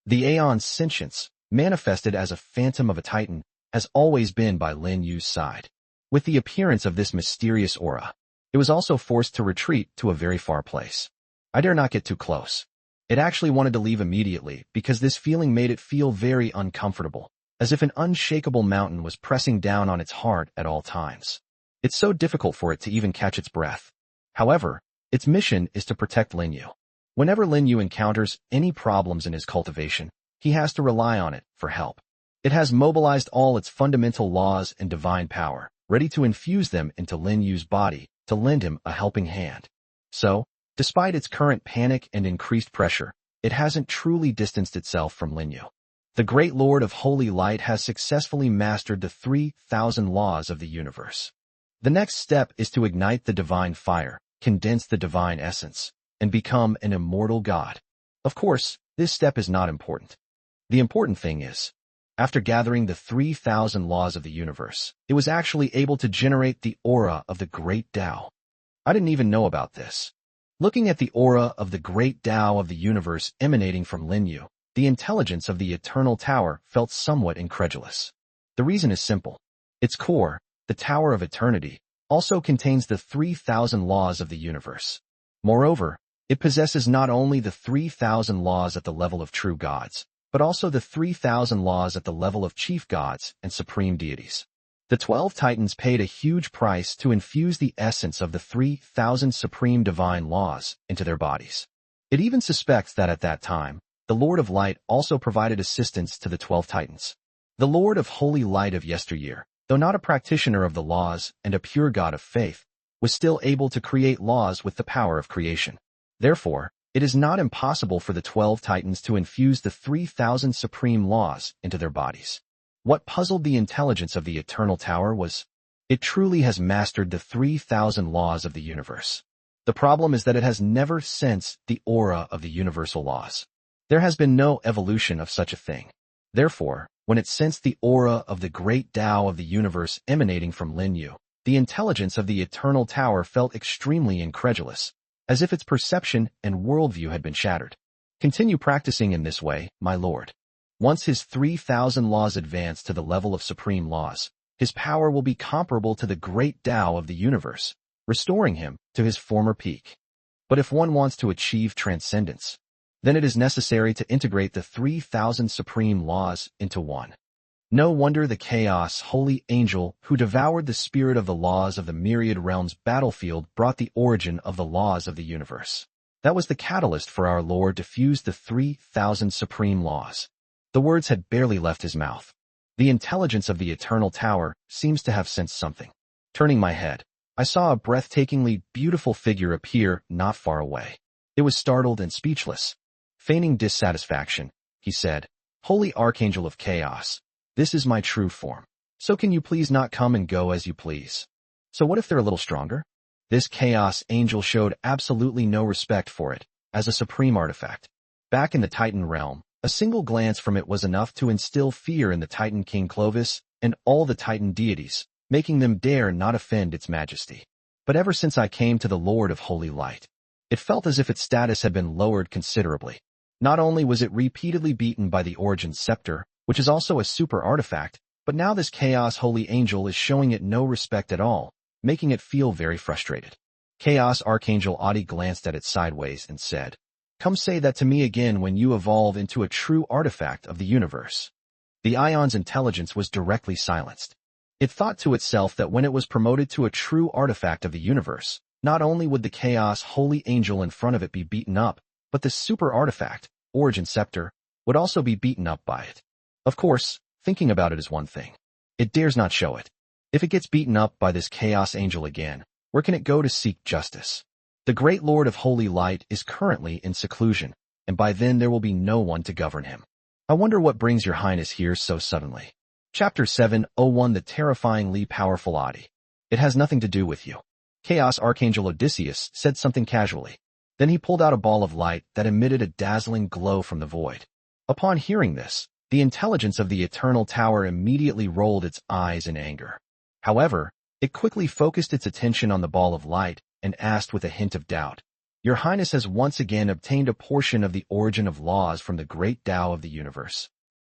The Aeon's sentience, manifested as a phantom of a titan, has always been by Lin Yu's side. With the appearance of this mysterious aura, it was also forced to retreat to a very far place. I dare not get too close. It actually wanted to leave immediately because this feeling made it feel very uncomfortable, as if an unshakable mountain was pressing down on its heart at all times. It's so difficult for it to even catch its breath. However, its mission is to protect Lin Yu. Whenever Lin Yu encounters any problems in his cultivation, he has to rely on it for help. It has mobilized all its fundamental laws and divine power, ready to infuse them into Lin Yu's body to lend him a helping hand. So, despite its current panic and increased pressure, it hasn't truly distanced itself from Lin Yu. The great Lord of Holy Light has successfully mastered the 3,000 laws of the universe. The next step is to ignite the divine fire, condense the divine essence, and become an immortal god. Of course, this step is not important. The important thing is, after gathering the 3,000 laws of the universe, it was actually able to generate the aura of the great Tao. I didn't even know about this. Looking at the aura of the great Tao of the universe emanating from Lin Yu, the intelligence of the Eternal Tower felt somewhat incredulous. The reason is simple. Its core, the Tower of Eternity, also contains the 3,000 laws of the universe. Moreover, it possesses not only the 3,000 laws at the level of true gods, but also the 3,000 laws at the level of chief gods and supreme deities. The 12 titans paid a huge price to infuse the essence of the 3,000 supreme divine laws into their bodies. It even suspects that at that time, the Lord of Light also provided assistance to the 12 titans. The Lord of Holy Light of yesteryear, though not a practitioner of the laws and a pure god of faith, was still able to create laws with the power of creation. Therefore, It is not impossible for the 12 titans to infuse the 3,000 supreme laws into their bodies. What puzzled the intelligence of the Eternal Tower was, it truly has mastered the 3,000 laws of the universe. The problem is that it has never sensed the aura of the universal laws. There has been no evolution of such a thing. Therefore, when it sensed the aura of the great Tao of the universe emanating from Lin Yu, the intelligence of the Eternal Tower felt extremely incredulous, as if its perception and worldview had been shattered. Continue practicing in this way, my lord. Once his 3,000 laws advance to the level of supreme laws, his power will be comparable to the great Tao of the universe, restoring him to his former peak. But if one wants to achieve transcendence, then it is necessary to integrate the 3,000 supreme laws into one. No wonder the Chaos Holy Angel who devoured the spirit of the laws of the myriad realms battlefield brought the origin of the laws of the universe. That was the catalyst for our Lord to fuse the 3,000 supreme laws. The words had barely left his mouth. The intelligence of the Eternal Tower seems to have sensed something. Turning my head, I saw a breathtakingly beautiful figure appear not far away. It was startled and speechless. Feigning dissatisfaction, he said, "Holy Archangel of Chaos, this is my true form. So can you please not come and go as you please?" So what if they're a little stronger? This Chaos Angel showed absolutely no respect for it, as a supreme artifact. Back in the Titan realm, a single glance from it was enough to instill fear in the Titan King Clovis and all the Titan deities, making them dare not offend its majesty. But ever since I came to the Lord of Holy Light, it felt as if its status had been lowered considerably. Not only was it repeatedly beaten by the Origin Scepter, which is also a super artifact, but now this Chaos Holy Angel is showing it no respect at all, making it feel very frustrated. Chaos Archangel Adi glanced at it sideways and said, "Come say that to me again when you evolve into a true artifact of the universe." The Ion's intelligence was directly silenced. It thought to itself that when it was promoted to a true artifact of the universe, not only would the Chaos Holy Angel in front of it be beaten up, but the super artifact, Origin Scepter, would also be beaten up by it. Of course, thinking about it is one thing. It dares not show it. If it gets beaten up by this Chaos Angel again, where can it go to seek justice? The great Lord of Holy Light is currently in seclusion, and by then there will be no one to govern him. I wonder what brings your highness here so suddenly. Chapter 701 The Terrifyingly Powerful Adi. It has nothing to do with you. Chaos Archangel Odysseus said something casually. Then he pulled out a ball of light that emitted a dazzling glow from the void. Upon hearing this, the intelligence of the Eternal Tower immediately rolled its eyes in anger. However, it quickly focused its attention on the ball of light and asked with a hint of doubt, "Your Highness has once again obtained a portion of the origin of laws from the great Tao of the universe."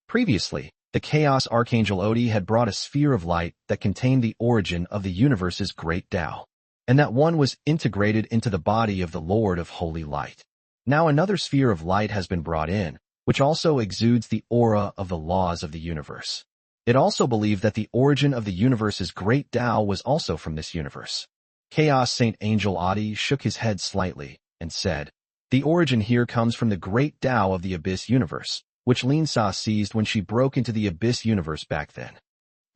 Previously, the Chaos Archangel Odi had brought a sphere of light that contained the origin of the universe's great Tao, and that one was integrated into the body of the Lord of Holy Light. Now another sphere of light has been brought in, which also exudes the aura of the laws of the universe. It also believed that the origin of the universe's great Tao was also from this universe. Chaos Saint Angel Adi shook his head slightly and said, "The origin here comes from the great Tao of the Abyss universe, which Lin Yu seized when she broke into the Abyss universe back then.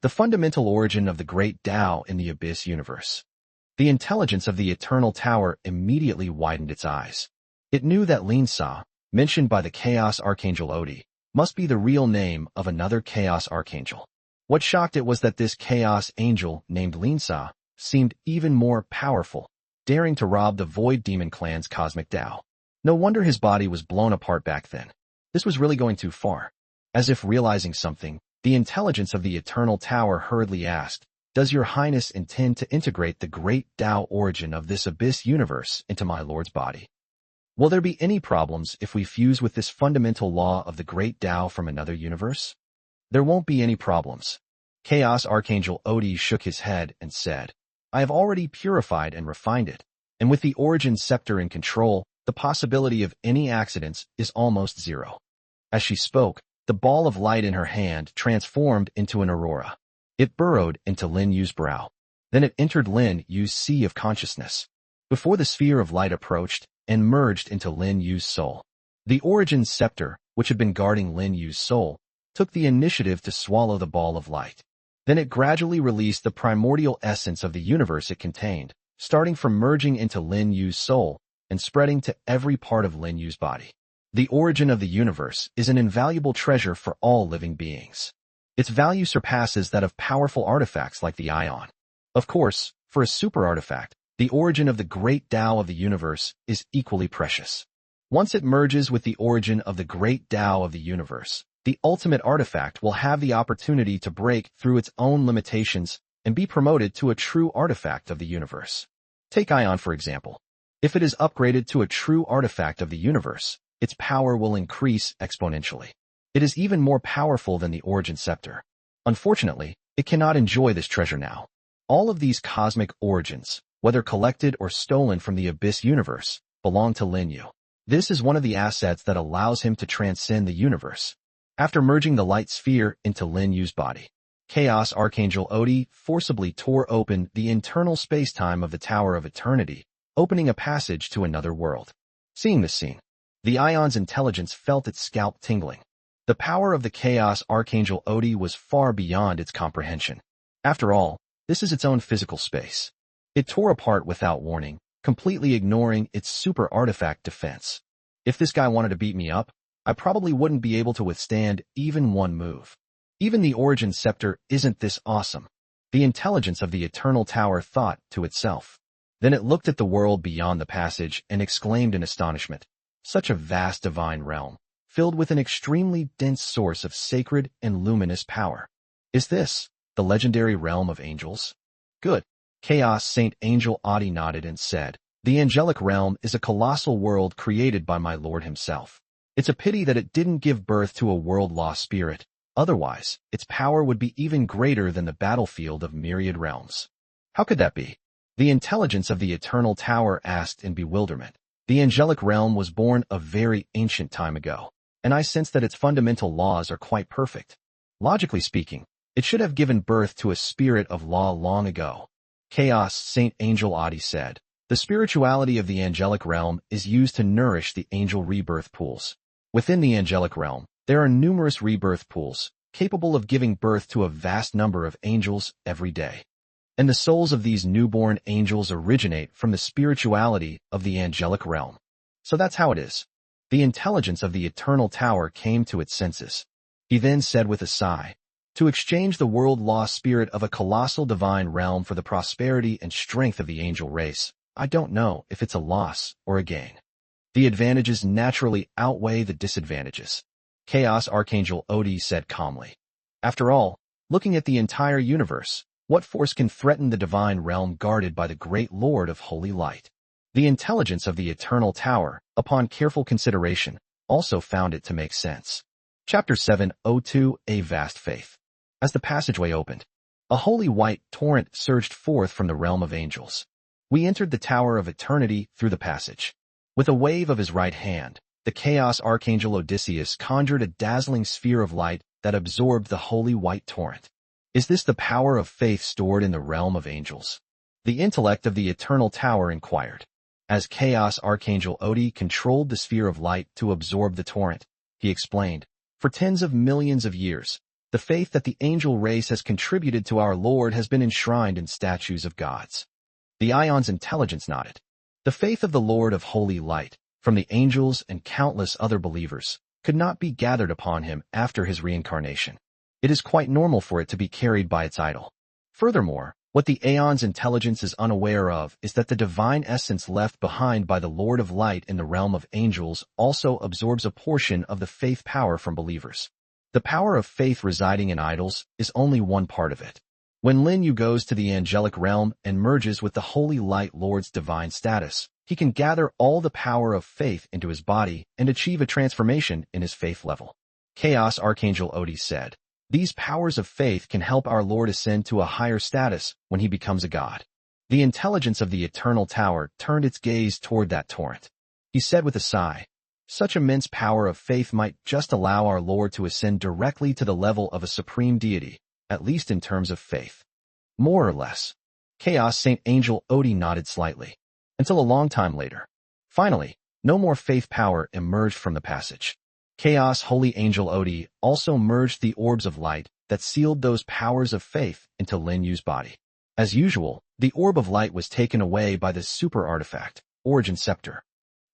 The fundamental origin of the great Tao in the Abyss universe." The intelligence of the Eternal Tower immediately widened its eyes. It knew that Lin Yu, mentioned by the Chaos Archangel Odi, must be the real name of another Chaos Archangel. What shocked it was that this Chaos Angel named Lin Yu seemed even more powerful, daring to rob the Void Demon Clan's cosmic Tao. No wonder his body was blown apart back then. This was really going too far. As if realizing something, the intelligence of the Eternal Tower hurriedly asked, "Does your Highness intend to integrate the great Tao origin of this Abyss universe into my Lord's body? Will there be any problems if we fuse with this fundamental law of the great Tao from another universe?" "There won't be any problems." Chaos Archangel Odi shook his head and said, "I have already purified and refined it, and with the Origin Scepter in control, the possibility of any accidents is almost zero." As she spoke, the ball of light in her hand transformed into an aurora. It burrowed into Lin Yu's brow. Then it entered Lin Yu's sea of consciousness. Before the sphere of light approached and merged into Lin Yu's soul, the Origin Scepter, which had been guarding Lin Yu's soul, took the initiative to swallow the ball of light. Then it gradually released the primordial essence of the universe it contained, starting from merging into Lin Yu's soul, and spreading to every part of Lin Yu's body. The origin of the universe is an invaluable treasure for all living beings. Its value surpasses that of powerful artifacts like the ion. Of course, for a super artifact, the origin of the great Tao of the universe is equally precious. Once it merges with the origin of the great Tao of the universe, the ultimate artifact will have the opportunity to break through its own limitations and be promoted to a true artifact of the universe. Take Ion for example. If it is upgraded to a true artifact of the universe, its power will increase exponentially. It is even more powerful than the Origin Scepter. Unfortunately, it cannot enjoy this treasure now. All of these cosmic origins, whether collected or stolen from the Abyss universe, belong to Lin Yu. This is one of the assets that allows him to transcend the universe. After merging the light sphere into Lin Yu's body, Chaos Archangel Odi forcibly tore open the internal space-time of the Tower of Eternity, opening a passage to another world. Seeing this scene, the Ion's intelligence felt its scalp tingling. The power of the Chaos Archangel Odi was far beyond its comprehension. After all, this is its own physical space. It tore apart without warning, completely ignoring its super artifact defense. If this guy wanted to beat me up, I probably wouldn't be able to withstand even one move. Even the Origin Scepter isn't this awesome. The intelligence of the Eternal Tower thought to itself. Then it looked at the world beyond the passage and exclaimed in astonishment. Such a vast divine realm, filled with an extremely dense source of sacred and luminous power. Is this the legendary realm of angels? Good. Chaos Saint Angel Adi nodded and said, the angelic realm is a colossal world created by my Lord himself. It's a pity that it didn't give birth to a world-lost spirit. Otherwise, its power would be even greater than the battlefield of myriad realms. How could that be? The intelligence of the Eternal Tower asked in bewilderment. The angelic realm was born a very ancient time ago, and I sense that its fundamental laws are quite perfect. Logically speaking, it should have given birth to a spirit of law long ago. Chaos Saint Angel Adi said, the spirituality of the angelic realm is used to nourish the angel rebirth pools. Within the angelic realm, there are numerous rebirth pools, capable of giving birth to a vast number of angels every day. And the souls of these newborn angels originate from the spirituality of the angelic realm. So that's how it is. The intelligence of the Eternal Tower came to its senses. He then said with a sigh, to exchange the world-lost spirit of a colossal divine realm for the prosperity and strength of the angel race, I don't know if it's a loss or a gain. The advantages naturally outweigh the disadvantages. Chaos Archangel Odi said calmly. After all, looking at the entire universe, what force can threaten the divine realm guarded by the great Lord of Holy Light? The intelligence of the Eternal Tower, upon careful consideration, also found it to make sense. Chapter 702, A Vast Faith. As the passageway opened, a holy white torrent surged forth from the realm of angels. We entered the Tower of Eternity through the passage. With a wave of his right hand, the Chaos Archangel Odysseus conjured a dazzling sphere of light that absorbed the holy white torrent. Is this the power of faith stored in the realm of angels? The intellect of the Eternal Tower inquired. As Chaos Archangel Odi controlled the sphere of light to absorb the torrent, he explained, for tens of millions of years, the faith that the angel race has contributed to our Lord has been enshrined in statues of gods. The Ion's intelligence nodded. The faith of the Lord of Holy Light, from the angels and countless other believers, could not be gathered upon him after his reincarnation. It is quite normal for it to be carried by its idol. Furthermore, what the Aeon's intelligence is unaware of is that the divine essence left behind by the Lord of Light in the realm of angels also absorbs a portion of the faith power from believers. The power of faith residing in idols is only one part of it. When Lin Yu goes to the angelic realm and merges with the Holy Light Lord's divine status, he can gather all the power of faith into his body and achieve a transformation in his faith level. Chaos Archangel Odi said, these powers of faith can help our Lord ascend to a higher status when he becomes a god. The intelligence of the Eternal Tower turned its gaze toward that torrent. He said with a sigh, such immense power of faith might just allow our Lord to ascend directly to the level of a supreme deity, at least in terms of faith. More or less. Chaos Saint Angel Odi nodded slightly. Until a long time later. Finally, no more faith power emerged from the passage. Chaos Holy Angel Odi also merged the orbs of light that sealed those powers of faith into Lin Yu's body. As usual, the orb of light was taken away by the super artifact, Origin Scepter.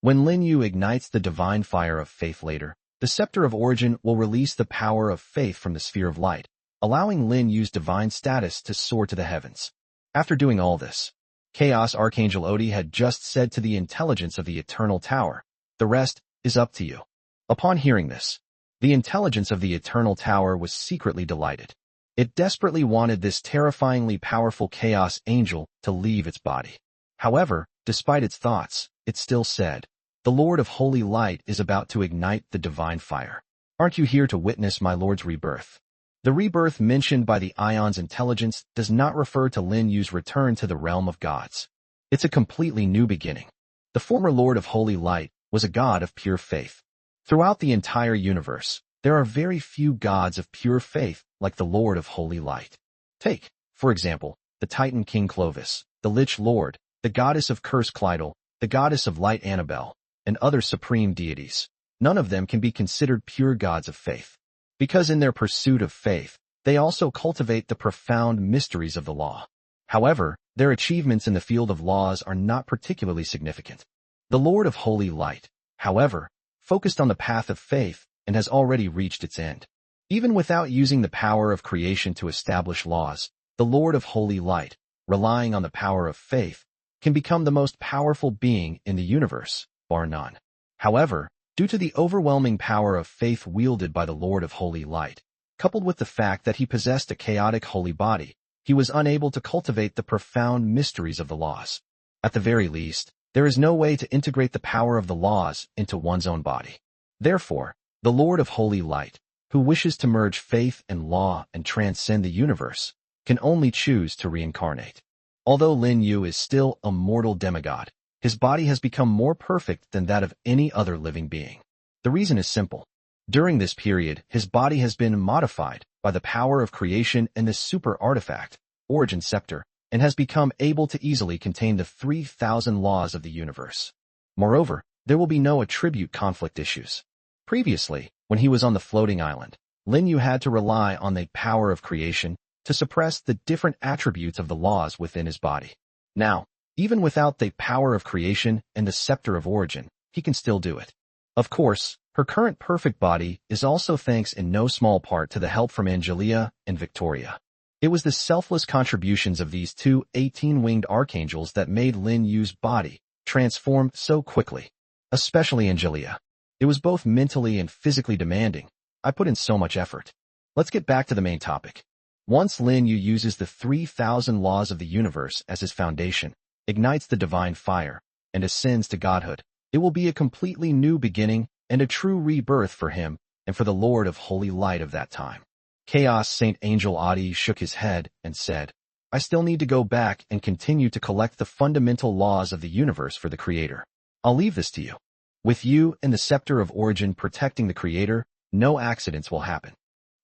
When Lin Yu ignites the divine fire of faith later, the scepter of origin will release the power of faith from the sphere of light, allowing Lin Yu's divine status to soar to the heavens. After doing all this, Chaos Archangel Odi had just said to the intelligence of the Eternal Tower, "The rest is up to you." Upon hearing this, the intelligence of the Eternal Tower was secretly delighted. It desperately wanted this terrifyingly powerful Chaos Angel to leave its body. However, despite its thoughts, it still said, "The Lord of Holy Light is about to ignite the divine fire. Aren't you here to witness my Lord's rebirth?" The rebirth mentioned by the Ion's intelligence does not refer to Lin Yu's return to the realm of gods. It's a completely new beginning. The former Lord of Holy Light was a god of pure faith. Throughout the entire universe, there are very few gods of pure faith like the Lord of Holy Light. Take, for example, the Titan King Clovis, the Lich Lord, the goddess of curse Clydel, the goddess of light Annabelle, and other supreme deities. None of them can be considered pure gods of faith, because in their pursuit of faith, they also cultivate the profound mysteries of the law. However, their achievements in the field of laws are not particularly significant. The Lord of Holy Light, however, focused on the path of faith and has already reached its end. Even without using the power of creation to establish laws, the Lord of Holy Light, relying on the power of faith, can become the most powerful being in the universe, bar none. However, due to the overwhelming power of faith wielded by the Lord of Holy Light, coupled with the fact that he possessed a chaotic holy body, he was unable to cultivate the profound mysteries of the laws. At the very least, there is no way to integrate the power of the laws into one's own body. Therefore, the Lord of Holy Light, who wishes to merge faith and law and transcend the universe, can only choose to reincarnate. Although Lin Yu is still a mortal demigod, his body has become more perfect than that of any other living being. The reason is simple. During this period, his body has been modified by the power of creation and the super artifact, Origin Scepter, and has become able to easily contain the 3,000 laws of the universe. Moreover, there will be no attribute conflict issues. Previously, when he was on the floating island, Lin Yu had to rely on the power of creation to suppress the different attributes of the laws within his body. Now, even without the power of creation and the scepter of origin, he can still do it. Of course, her current perfect body is also thanks in no small part to the help from Angelia and Victoria. It was the selfless contributions of these two 18-winged archangels that made Lin Yu's body transform so quickly. Especially Angelia. It was both mentally and physically demanding. I put in so much effort. Let's get back to the main topic. Once Lin Yu uses the 3,000 laws of the universe as his foundation, ignites the divine fire, and ascends to godhood, it will be a completely new beginning and a true rebirth for him and for the Lord of Holy Light of that time. Chaos Saint Angel Adi shook his head and said, "I still need to go back and continue to collect the fundamental laws of the universe for the Creator. I'll leave this to you. With you and the scepter of origin protecting the Creator, no accidents will happen."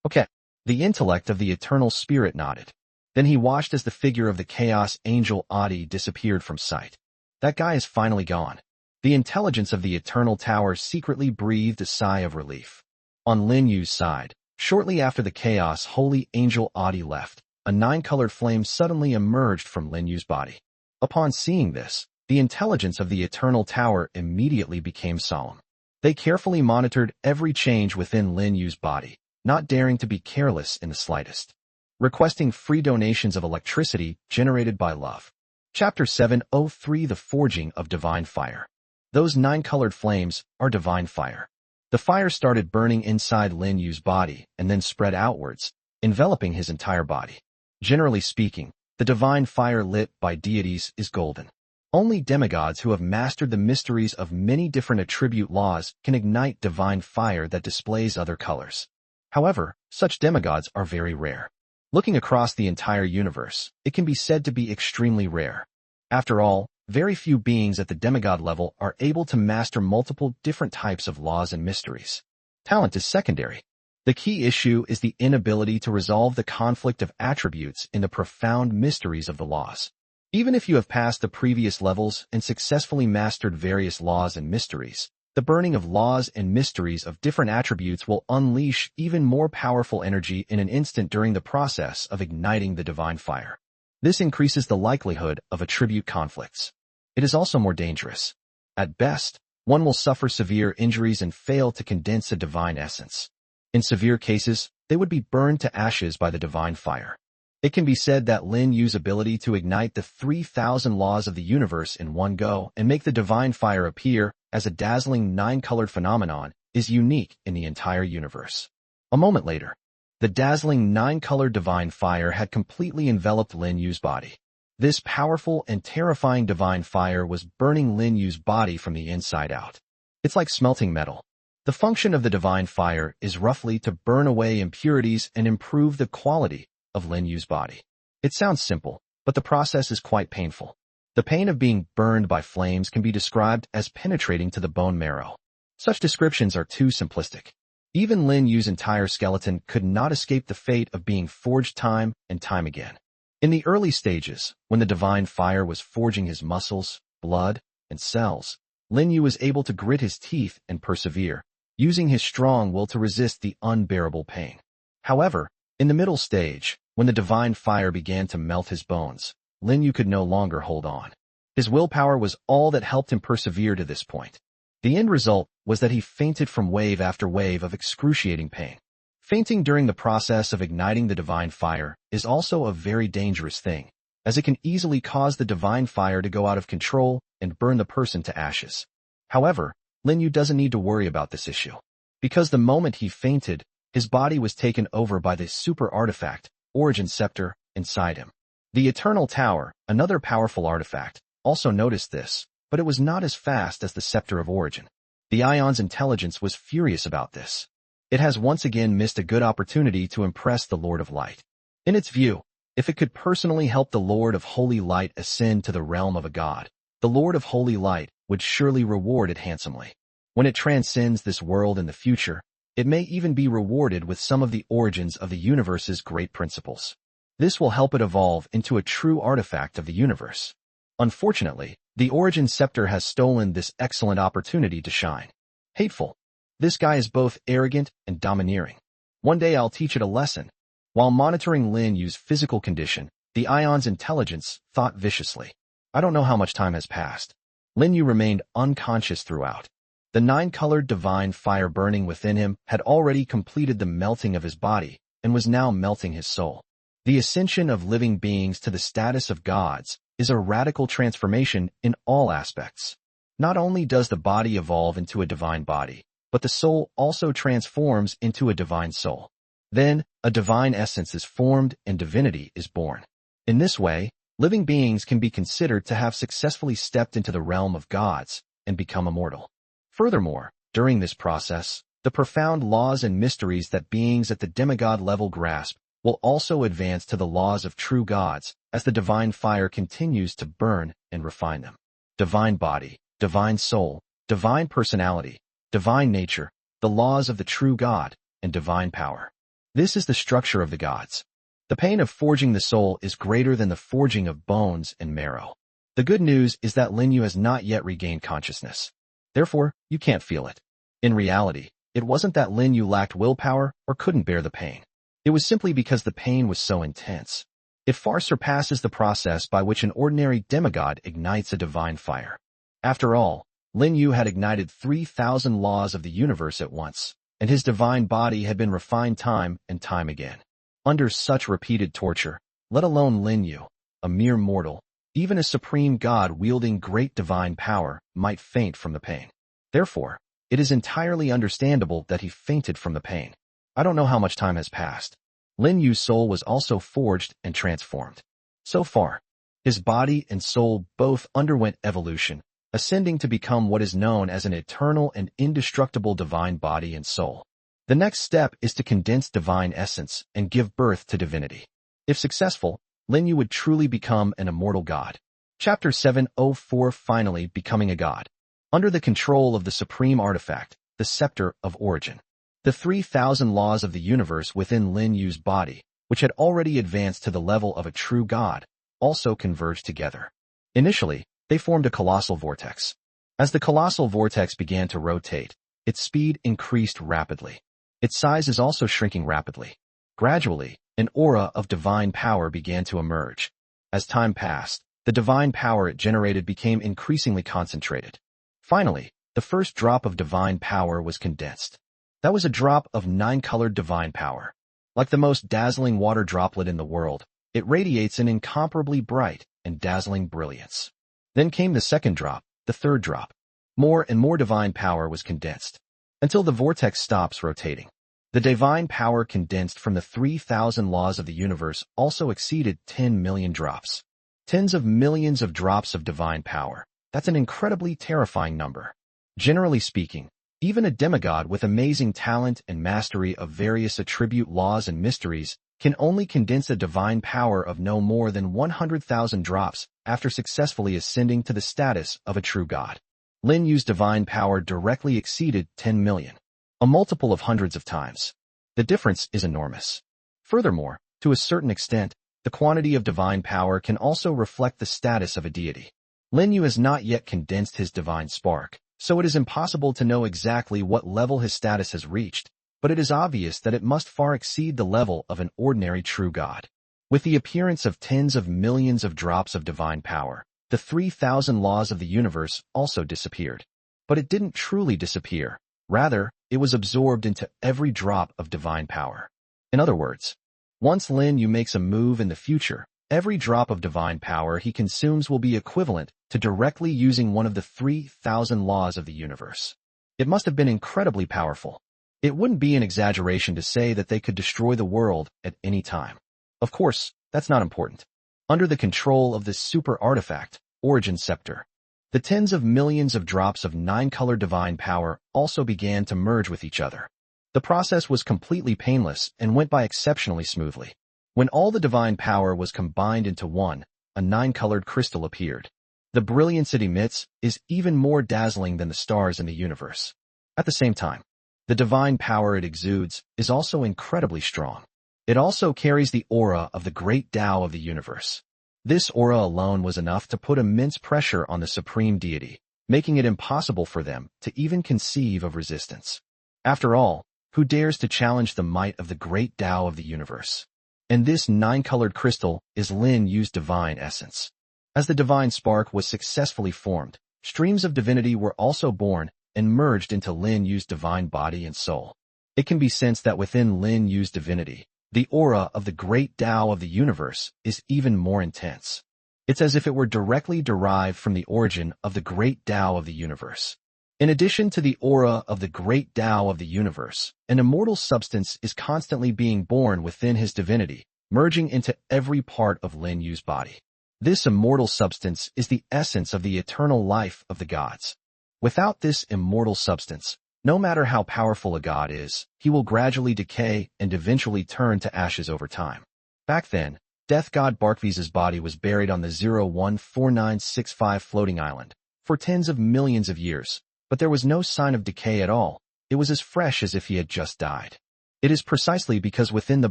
Okay. The intellect of the Eternal Spirit nodded. Then he watched as the figure of the Chaos Angel Adi disappeared from sight. That guy is finally gone. The intelligence of the Eternal Tower secretly breathed a sigh of relief. On Lin Yu's side, shortly after the Chaos Holy Angel Adi left, a 9-colored flame suddenly emerged from Lin Yu's body. Upon seeing this, the intelligence of the Eternal Tower immediately became solemn. They carefully monitored every change within Lin Yu's body, not daring to be careless in the slightest. Requesting free donations of electricity generated by love. Chapter 703 The Forging of Divine Fire. Those 9-colored flames are divine fire. The fire started burning inside Lin Yu's body and then spread outwards, enveloping his entire body. Generally speaking, the divine fire lit by deities is golden. Only demigods who have mastered the mysteries of many different attribute laws can ignite divine fire that displays other colors. However, such demigods are very rare. Looking across the entire universe, it can be said to be extremely rare. After all, very few beings at the demigod level are able to master multiple different types of laws and mysteries. Talent is secondary. The key issue is the inability to resolve the conflict of attributes in the profound mysteries of the laws. Even if you have passed the previous levels and successfully mastered various laws and mysteries, the burning of laws and mysteries of different attributes will unleash even more powerful energy in an instant during the process of igniting the divine fire. This increases the likelihood of attribute conflicts. It is also more dangerous. At best, One will suffer severe injuries and fail to condense a divine essence. In severe cases, they would be burned to ashes by the divine fire. It can be said that Lin Yu's ability to ignite the 3,000 laws of the universe in one go and make the divine fire appear as a dazzling 9-colored phenomenon is unique in the entire universe. A moment later, the dazzling 9-colored divine fire had completely enveloped Lin Yu's body. This powerful and terrifying divine fire was burning Lin Yu's body from the inside out. It's like smelting metal. The function of the divine fire is roughly to burn away impurities and improve the quality of Lin Yu's body. It sounds simple, but the process is quite painful. The pain of being burned by flames can be described as penetrating to the bone marrow. Such descriptions are too simplistic. Even Lin Yu's entire skeleton could not escape the fate of being forged time and time again. In the early stages, when the divine fire was forging his muscles, blood, and cells, Lin Yu was able to grit his teeth and persevere, using his strong will to resist the unbearable pain. However, in the middle stage, when the divine fire began to melt his bones, Lin Yu could no longer hold on. His willpower was all that helped him persevere to this point. The end result was that he fainted from wave after wave of excruciating pain. Fainting during the process of igniting the divine fire is also a very dangerous thing, as it can easily cause the divine fire to go out of control and burn the person to ashes. However, Lin Yu doesn't need to worry about this issue, because the moment he fainted, his body was taken over by the super artifact, Origin Scepter, inside him. The Eternal Tower, another powerful artifact, also noticed this, but it was not as fast as the Scepter of Origin. The Ion's intelligence was furious about this. It has once again missed a good opportunity to impress the Lord of Light. In its view, if it could personally help the Lord of Holy Light ascend to the realm of a god, the Lord of Holy Light would surely reward it handsomely. When it transcends this world in the future, it may even be rewarded with some of the origins of the universe's great principles. This will help it evolve into a true artifact of the universe. Unfortunately, the Origin Scepter has stolen this excellent opportunity to shine. Hateful. This guy is both arrogant and domineering. One day I'll teach it a lesson. While monitoring Lin Yu's physical condition, the Ion's intelligence thought viciously. I don't know how much time has passed. Lin Yu remained unconscious throughout. The 9-colored divine fire burning within him had already completed the melting of his body and was now melting his soul. The ascension of living beings to the status of gods is a radical transformation in all aspects. Not only does the body evolve into a divine body, but the soul also transforms into a divine soul. Then, a divine essence is formed and divinity is born. In this way, living beings can be considered to have successfully stepped into the realm of gods and become immortal. Furthermore, during this process, the profound laws and mysteries that beings at the demigod level grasp will also advance to the laws of true gods as the divine fire continues to burn and refine them. Divine body, divine soul, divine personality, divine nature, the laws of the true God, and divine power. This is the structure of the gods. The pain of forging the soul is greater than the forging of bones and marrow. The good news is that Lin Yu has not yet regained consciousness. Therefore, you can't feel it. In reality, it wasn't that Lin Yu lacked willpower or couldn't bear the pain. It was simply because the pain was so intense. It far surpasses the process by which an ordinary demigod ignites a divine fire. After all, Lin Yu had ignited 3,000 laws of the universe at once, and his divine body had been refined time and time again. Under such repeated torture, let alone Lin Yu, a mere mortal, even a supreme god wielding great divine power might faint from the pain. Therefore, it is entirely understandable that he fainted from the pain. I don't know how much time has passed. Lin Yu's soul was also forged and transformed. So far, his body and soul both underwent evolution, ascending to become what is known as an eternal and indestructible divine body and soul. The next step is to condense divine essence and give birth to divinity. If successful, Lin Yu would truly become an immortal god. Chapter 704 Finally Becoming a God. Under the control of the supreme artifact, the Scepter of Origin. The 3,000 laws of the universe within Lin Yu's body, which had already advanced to the level of a true god, also converged together. Initially, they formed a colossal vortex. As the colossal vortex began to rotate, its speed increased rapidly. Its size is also shrinking rapidly. Gradually, an aura of divine power began to emerge. As time passed, the divine power it generated became increasingly concentrated. Finally, the first drop of divine power was condensed. That was a drop of 9-colored divine power. Like the most dazzling water droplet in the world, it radiates an incomparably bright and dazzling brilliance. Then came the second drop, the third drop. More and more divine power was condensed, until the vortex stops rotating. The divine power condensed from the 3,000 laws of the universe also exceeded 10 million drops. Tens of millions of drops of divine power. That's an incredibly terrifying number. Generally speaking, even a demigod with amazing talent and mastery of various attribute laws and mysteries can only condense a divine power of no more than 100,000 drops after successfully ascending to the status of a true god. Lin Yu's divine power directly exceeded 10 million, a multiple of hundreds of times. The difference is enormous. Furthermore, to a certain extent, the quantity of divine power can also reflect the status of a deity. Lin Yu has not yet condensed his divine spark, so it is impossible to know exactly what level his status has reached, but it is obvious that it must far exceed the level of an ordinary true god. With the appearance of tens of millions of drops of divine power, the 3,000 laws of the universe also disappeared. But it didn't truly disappear. Rather, it was absorbed into every drop of divine power. In other words, once Lin Yu makes a move in the future, every drop of divine power he consumes will be equivalent to directly using one of the 3,000 laws of the universe. It must have been incredibly powerful. It wouldn't be an exaggeration to say that they could destroy the world at any time. Of course, that's not important. Under the control of this super artifact, Origin Scepter, the tens of millions of drops of 9-colored divine power also began to merge with each other. The process was completely painless and went by exceptionally smoothly. When all the divine power was combined into one, a 9-colored crystal appeared. The brilliance it emits is even more dazzling than the stars in the universe. At the same time, the divine power it exudes is also incredibly strong. It also carries the aura of the great Tao of the universe. This aura alone was enough to put immense pressure on the supreme deity, making it impossible for them to even conceive of resistance. After all, who dares to challenge the might of the great Tao of the universe? And this 9-colored crystal is Lin Yu's divine essence. As the divine spark was successfully formed, streams of divinity were also born and merged into Lin Yu's divine body and soul. It can be sensed that within Lin Yu's divinity, the aura of the great Tao of the universe is even more intense. It's as if it were directly derived from the origin of the great Tao of the universe. In addition to the aura of the great Tao of the universe, an immortal substance is constantly being born within his divinity, merging into every part of Lin Yu's body. This immortal substance is the essence of the eternal life of the gods. Without this immortal substance, no matter how powerful a god is, he will gradually decay and eventually turn to ashes over time. Back then, death god Barkvis's body was buried on the 014965 floating island for tens of millions of years, but there was no sign of decay at all. It was as fresh as if he had just died. It is precisely because within the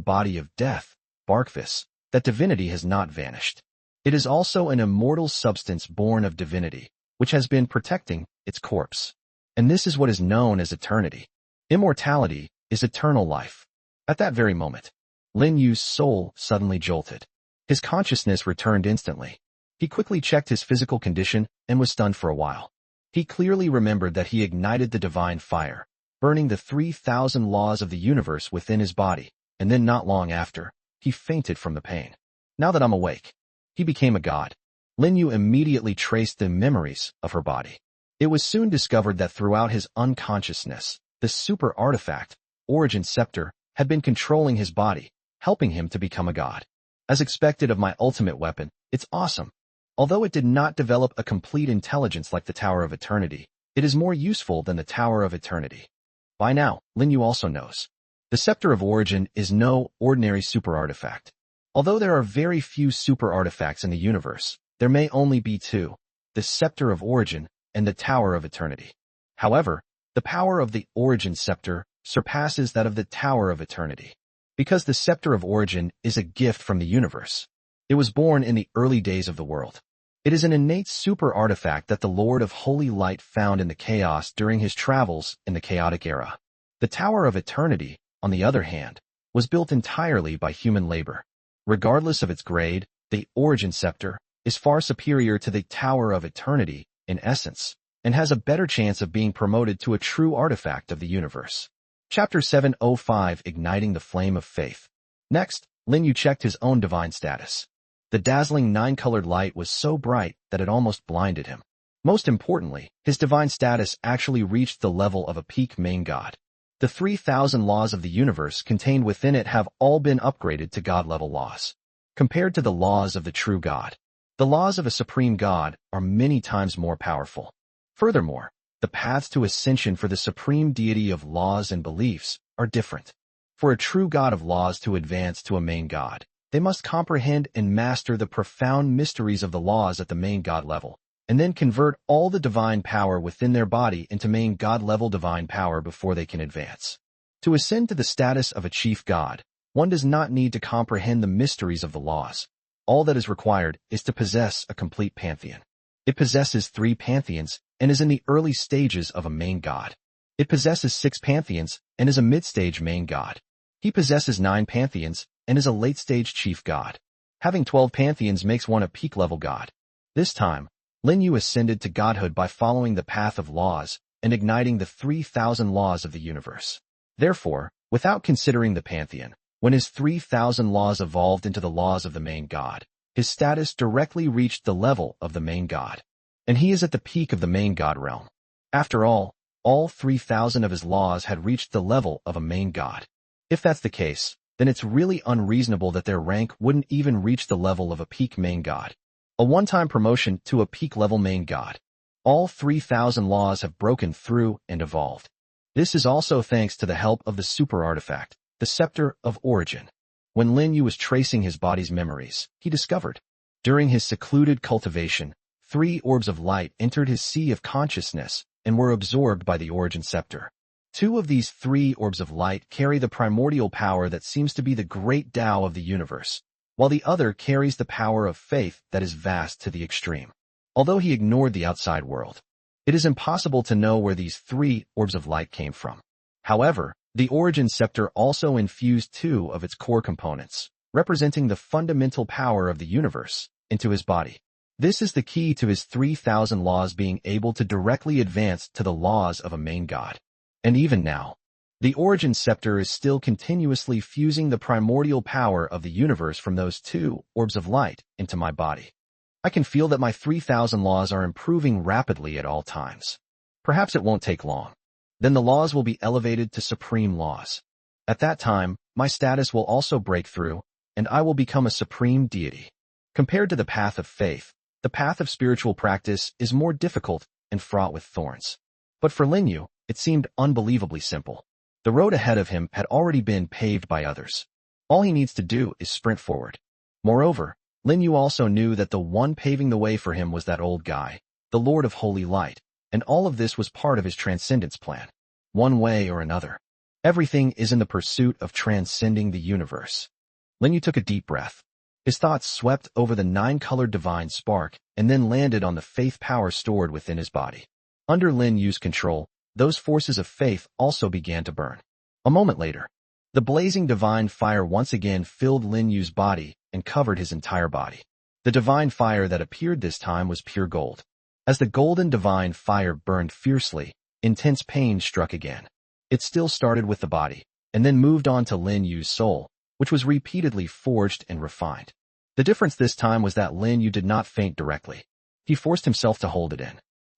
body of death, Barkvis, that divinity has not vanished. It is also an immortal substance born of divinity, which has been protecting its corpse. And this is what is known as eternity. Immortality is eternal life. At that very moment, Lin Yu's soul suddenly jolted. His consciousness returned instantly. He quickly checked his physical condition and was stunned for a while. He clearly remembered that he ignited the divine fire, burning the 3,000 laws of the universe within his body, and then not long after, he fainted from the pain. Now that I'm awake, he became a god. Lin Yu immediately traced the memories of her body. It was soon discovered that throughout his unconsciousness, the super artifact, Origin Scepter, had been controlling his body, helping him to become a god. As expected of my ultimate weapon, it's awesome. Although it did not develop a complete intelligence like the Tower of Eternity, it is more useful than the Tower of Eternity. By now, Lin Yu also knows. The Scepter of Origin is no ordinary super artifact. Although there are very few super artifacts in the universe, there may only be two, the Scepter of Origin and the Tower of Eternity. However, the power of the Origin Scepter surpasses that of the Tower of Eternity. Because the Scepter of Origin is a gift from the universe. It was born in the early days of the world. It is an innate super artifact that the Lord of Holy Light found in the chaos during his travels in the chaotic era. The Tower of Eternity, on the other hand, was built entirely by human labor. Regardless of its grade, the Origin Scepter is far superior to the Tower of Eternity in essence, and has a better chance of being promoted to a true artifact of the universe. Chapter 705 Igniting the Flame of Faith. Next, Lin Yu checked his own divine status. The dazzling nine-colored light was so bright that it almost blinded him. Most importantly, his divine status actually reached the level of a peak main god. The 3,000 laws of the universe contained within it have all been upgraded to god-level laws. Compared to the laws of the true god, the laws of a supreme god are many times more powerful. Furthermore, the paths to ascension for the supreme deity of laws and beliefs are different. For a true god of laws to advance to a main god, they must comprehend and master the profound mysteries of the laws at the main god level, and then convert all the divine power within their body into main god-level divine power before they can advance. To ascend to the status of a chief god, one does not need to comprehend the mysteries of the laws. All that is required is to possess a complete pantheon. It possesses 3 pantheons and is in the early stages of a main god. It possesses 6 pantheons and is a mid-stage main god. He possesses 9 pantheons and is a late-stage chief god. Having 12 pantheons makes one a peak-level god. This time, Lin Yu ascended to godhood by following the path of laws and igniting the 3,000 laws of the universe. Therefore, without considering the pantheon, when his 3,000 laws evolved into the laws of the main god, his status directly reached the level of the main god. And he is at the peak of the main god realm. After all 3,000 of his laws had reached the level of a main god. If that's the case, then it's really unreasonable that their rank wouldn't even reach the level of a peak main god. A one-time promotion to a peak-level main god. All 3,000 laws have broken through and evolved. This is also thanks to the help of the super artifact, the Scepter of Origin. When Lin Yu was tracing his body's memories, he discovered, during his secluded cultivation, 3 orbs of light entered his sea of consciousness and were absorbed by the Origin Scepter. 2 of these 3 orbs of light carry the primordial power that seems to be the great Tao of the universe, while the other carries the power of faith that is vast to the extreme. Although he ignored the outside world, it is impossible to know where these 3 orbs of light came from. However, the Origin Scepter also infused 2 of its core components, representing the fundamental power of the universe, into his body. This is the key to his 3,000 laws being able to directly advance to the laws of a main god. And even now, the Origin Scepter is still continuously fusing the primordial power of the universe from those 2 orbs of light into my body. I can feel that my 3,000 laws are improving rapidly at all times. Perhaps it won't take long. Then the laws will be elevated to supreme laws. At that time, my status will also break through, and I will become a supreme deity. Compared to the path of faith, the path of spiritual practice is more difficult and fraught with thorns. But for Lin Yu, it seemed unbelievably simple. The road ahead of him had already been paved by others. All he needs to do is sprint forward. Moreover, Lin Yu also knew that the one paving the way for him was that old guy, the Lord of Holy Light, and all of this was part of his transcendence plan. One way or another, everything is in the pursuit of transcending the universe. Lin Yu took a deep breath. His thoughts swept over the 9-colored divine spark and then landed on the faith power stored within his body. Under Lin Yu's control, those forces of faith also began to burn. A moment later, the blazing divine fire once again filled Lin Yu's body and covered his entire body. The divine fire that appeared this time was pure gold. As the golden divine fire burned fiercely, intense pain struck again. It still started with the body, and then moved on to Lin Yu's soul, which was repeatedly forged and refined. The difference this time was that Lin Yu did not faint directly. He forced himself to hold it in.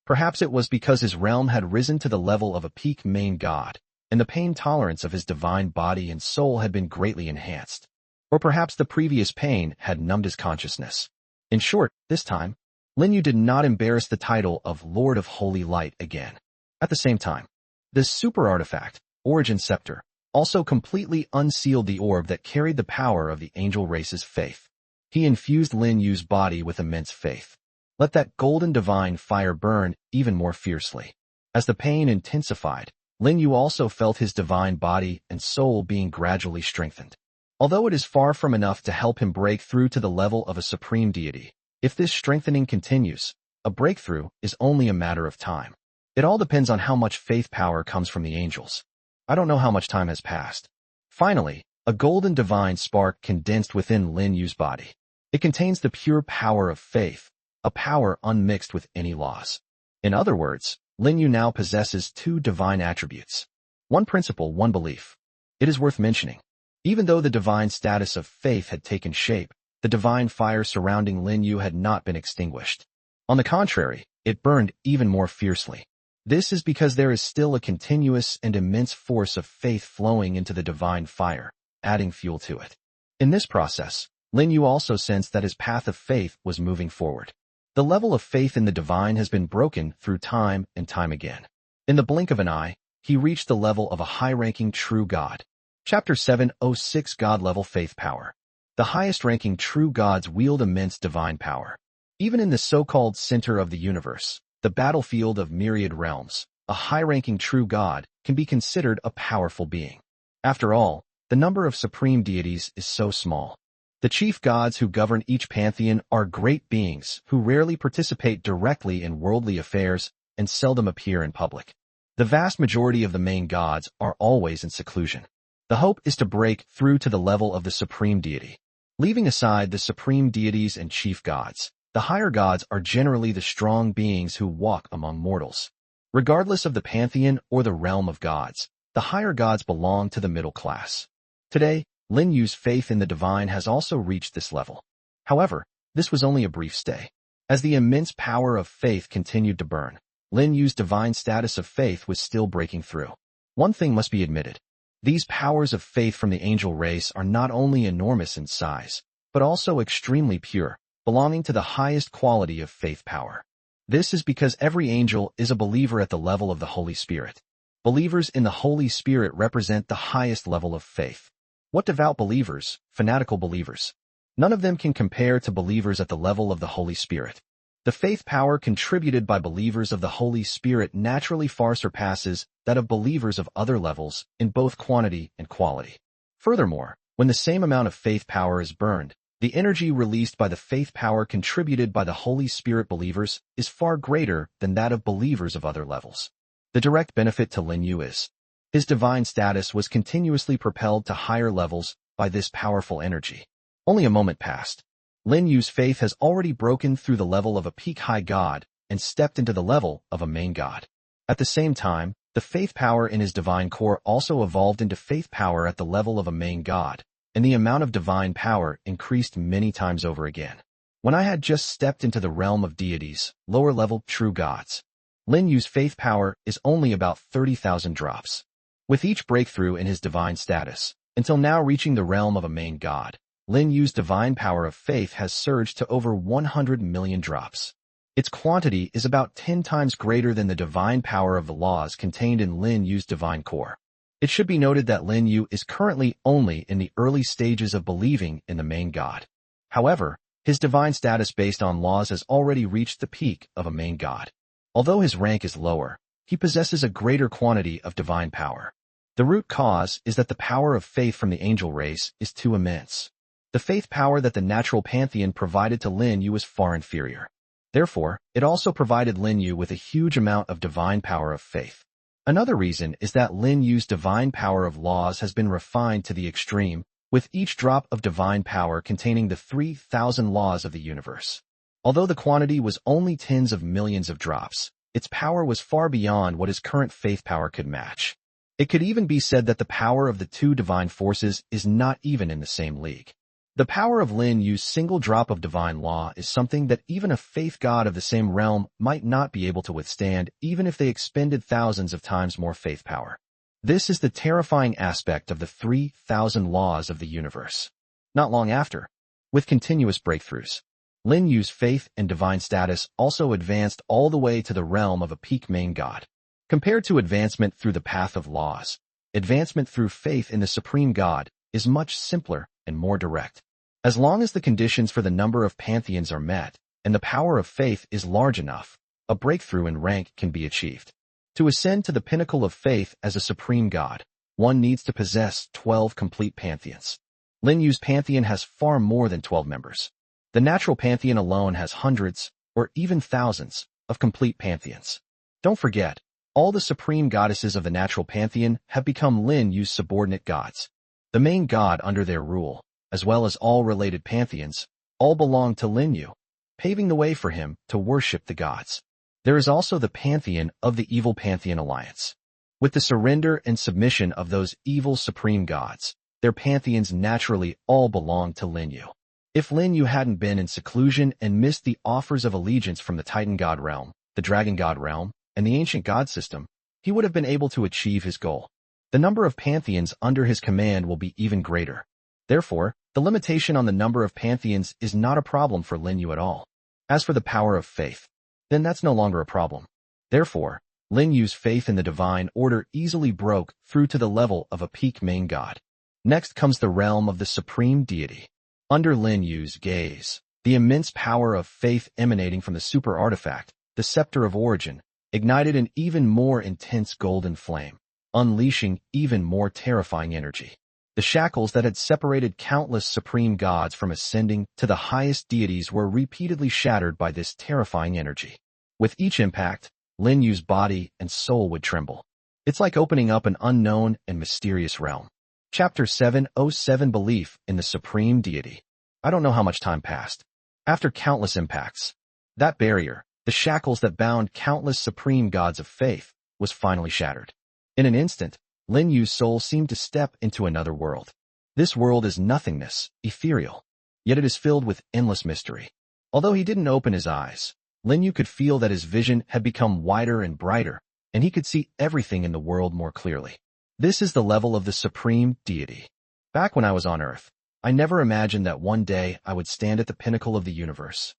Perhaps it was because his realm had risen to the level of a peak main god, and the pain tolerance of his divine body and soul had been greatly enhanced. Or perhaps the previous pain had numbed his consciousness. In short, this time, Lin Yu did not embarrass the title of Lord of Holy Light again. At the same time, the super artifact, Origin Scepter, also completely unsealed the orb that carried the power of the angel race's faith. He infused Lin Yu's body with immense faith. Let that golden divine fire burn even more fiercely. As the pain intensified, Lin Yu also felt his divine body and soul being gradually strengthened. Although it is far from enough to help him break through to the level of a supreme deity, if this strengthening continues, a breakthrough is only a matter of time. It all depends on how much faith power comes from the angels. I don't know how much time has passed. Finally, a golden divine spark condensed within Lin Yu's body. It contains the pure power of faith, a power unmixed with any laws. In other words, Lin Yu now possesses two divine attributes. One principle, one belief. It is worth mentioning. Even though the divine status of faith had taken shape, the divine fire surrounding Lin Yu had not been extinguished. On the contrary, it burned even more fiercely. This is because there is still a continuous and immense force of faith flowing into the divine fire, adding fuel to it. In this process, Lin Yu also sensed that his path of faith was moving forward. The level of faith in the divine has been broken through time and time again. In the blink of an eye, he reached the level of a high-ranking true god. Chapter 706 God-Level Faith Power. The highest-ranking true gods wield immense divine power. Even in the so-called center of the universe, the battlefield of myriad realms, a high-ranking true god can be considered a powerful being. After all, the number of supreme deities is so small. The chief gods who govern each pantheon are great beings who rarely participate directly in worldly affairs and seldom appear in public. The vast majority of the main gods are always in seclusion. The hope is to break through to the level of the supreme deity. Leaving aside the supreme deities and chief gods, the higher gods are generally the strong beings who walk among mortals. Regardless of the pantheon or the realm of gods, the higher gods belong to the middle class. Today, Lin Yu's faith in the divine has also reached this level. However, this was only a brief stay. As the immense power of faith continued to burn, Lin Yu's divine status of faith was still breaking through. One thing must be admitted. These powers of faith from the angel race are not only enormous in size, but also extremely pure, belonging to the highest quality of faith power. This is because every angel is a believer at the level of the Holy Spirit. Believers in the Holy Spirit represent the highest level of faith. What devout believers, fanatical believers? None of them can compare to believers at the level of the Holy Spirit. The faith power contributed by believers of the Holy Spirit naturally far surpasses that of believers of other levels in both quantity and quality. Furthermore, when the same amount of faith power is burned, the energy released by the faith power contributed by the Holy Spirit believers is far greater than that of believers of other levels. The direct benefit to Lin Yu is his divine status was continuously propelled to higher levels by this powerful energy. Only a moment passed. Lin Yu's faith has already broken through the level of a peak high god and stepped into the level of a main god. At the same time, the faith power in his divine core also evolved into faith power at the level of a main god, and the amount of divine power increased many times over again. When I had just stepped into the realm of deities, lower-level true gods, Lin Yu's faith power is only about 30,000 drops. With each breakthrough in his divine status, until now reaching the realm of a main god, Lin Yu's divine power of faith has surged to over 100 million drops. Its quantity is about 10 times greater than the divine power of the laws contained in Lin Yu's divine core. It should be noted that Lin Yu is currently only in the early stages of believing in the main god. However, his divine status based on laws has already reached the peak of a main god. Although his rank is lower, he possesses a greater quantity of divine power. The root cause is that the power of faith from the angel race is too immense. The faith power that the natural pantheon provided to Lin Yu was far inferior. Therefore, it also provided Lin Yu with a huge amount of divine power of faith. Another reason is that Lin Yu's divine power of laws has been refined to the extreme, with each drop of divine power containing the 3,000 laws of the universe. Although the quantity was only tens of millions of drops, its power was far beyond what his current faith power could match. It could even be said that the power of the two divine forces is not even in the same league. The power of Lin Yu's single drop of divine law is something that even a faith god of the same realm might not be able to withstand, even if they expended thousands of times more faith power. This is the terrifying aspect of the 3,000 laws of the universe. Not long after, with continuous breakthroughs, Lin Yu's faith and divine status also advanced all the way to the realm of a peak main god. Compared to advancement through the path of laws, advancement through faith in the supreme god is much simpler and more direct. As long as the conditions for the number of pantheons are met, and the power of faith is large enough, a breakthrough in rank can be achieved. To ascend to the pinnacle of faith as a supreme god, one needs to possess 12 complete pantheons. Lin Yu's pantheon has far more than 12 members. The natural pantheon alone has hundreds, or even thousands, of complete pantheons. Don't forget, all the supreme goddesses of the natural pantheon have become Lin Yu's subordinate gods. The main god under their rule, as well as all related pantheons, all belong to Lin Yu, paving the way for him to worship the gods. There is also the pantheon of the evil Pantheon Alliance. With the surrender and submission of those evil supreme gods, their pantheons naturally all belong to Lin Yu. If Lin Yu hadn't been in seclusion and missed the offers of allegiance from the Titan God realm, the Dragon God realm, and the ancient god system, he would have been able to achieve his goal. The number of pantheons under his command will be even greater. Therefore, the limitation on the number of pantheons is not a problem for Lin Yu at all. As for the power of faith, then that's no longer a problem. Therefore, Lin Yu's faith in the divine order easily broke through to the level of a peak main god. Next comes the realm of the supreme deity. Under Lin Yu's gaze, the immense power of faith emanating from the super artifact, the Scepter of Origin, ignited an even more intense golden flame, unleashing even more terrifying energy. The shackles that had separated countless supreme gods from ascending to the highest deities were repeatedly shattered by this terrifying energy. With each impact, Lin Yu's body and soul would tremble. It's like opening up an unknown and mysterious realm. Chapter 707 Belief in the Supreme Deity. I don't know how much time passed. After countless impacts, that barrier, the shackles that bound countless supreme gods of faith, was finally shattered. In an instant, Lin Yu's soul seemed to step into another world. This world is nothingness, ethereal, yet it is filled with endless mystery. Although he didn't open his eyes, Lin Yu could feel that his vision had become wider and brighter, and he could see everything in the world more clearly. This is the level of the supreme deity. Back when I was on Earth, I never imagined that one day I would stand at the pinnacle of the universe.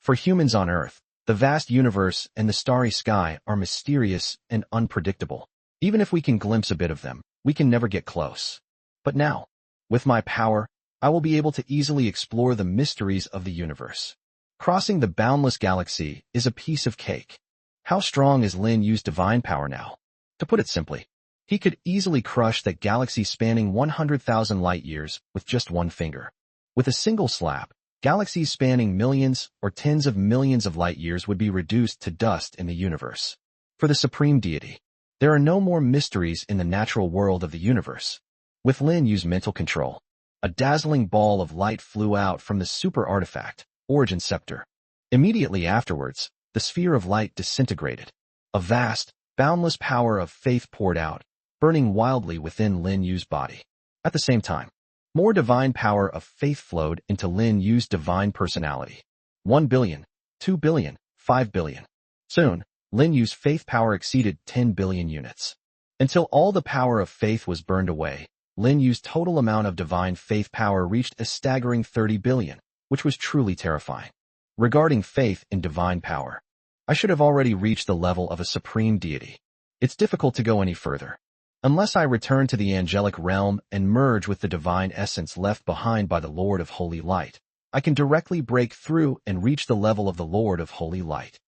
For humans on Earth, the vast universe and the starry sky are mysterious and unpredictable. Even if we can glimpse a bit of them, we can never get close. But now, with my power, I will be able to easily explore the mysteries of the universe. Crossing the boundless galaxy is a piece of cake. How strong is Lin Yu's divine power now? To put it simply, he could easily crush that galaxy spanning 100,000 light-years with just one finger. With a single slap, galaxies spanning millions or tens of millions of light-years would be reduced to dust in the universe. For the supreme deity, there are no more mysteries in the natural world of the universe. With Lin Yu's mental control, a dazzling ball of light flew out from the super artifact, Origin Scepter. Immediately afterwards, the sphere of light disintegrated. A vast, boundless power of faith poured out, burning wildly within Lin Yu's body. At the same time, more divine power of faith flowed into Lin Yu's divine personality. 1 billion, 2 billion, 5 billion. Soon, Lin Yu's faith power exceeded 10 billion units. Until all the power of faith was burned away, Lin Yu's total amount of divine faith power reached a staggering 30 billion, which was truly terrifying. Regarding faith in divine power, I should have already reached the level of a supreme deity. It's difficult to go any further. Unless I return to the angelic realm and merge with the divine essence left behind by the Lord of Holy Light, I can directly break through and reach the level of the Lord of Holy Light.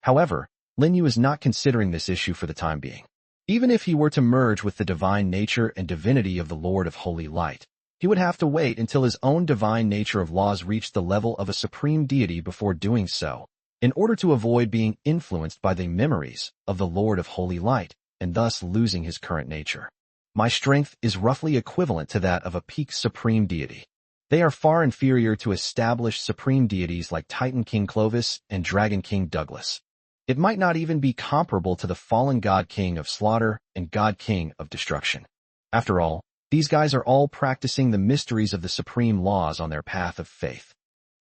However, Lin Yu is not considering this issue for the time being. Even if he were to merge with the divine nature and divinity of the Lord of Holy Light, he would have to wait until his own divine nature of laws reached the level of a supreme deity before doing so, in order to avoid being influenced by the memories of the Lord of Holy Light, and thus losing his current nature. My strength is roughly equivalent to that of a peak supreme deity. They are far inferior to established supreme deities like Titan King Clovis and Dragon King Douglas. It might not even be comparable to the fallen God King of Slaughter and God King of Destruction. After all, these guys are all practicing the mysteries of the supreme laws on their path of faith.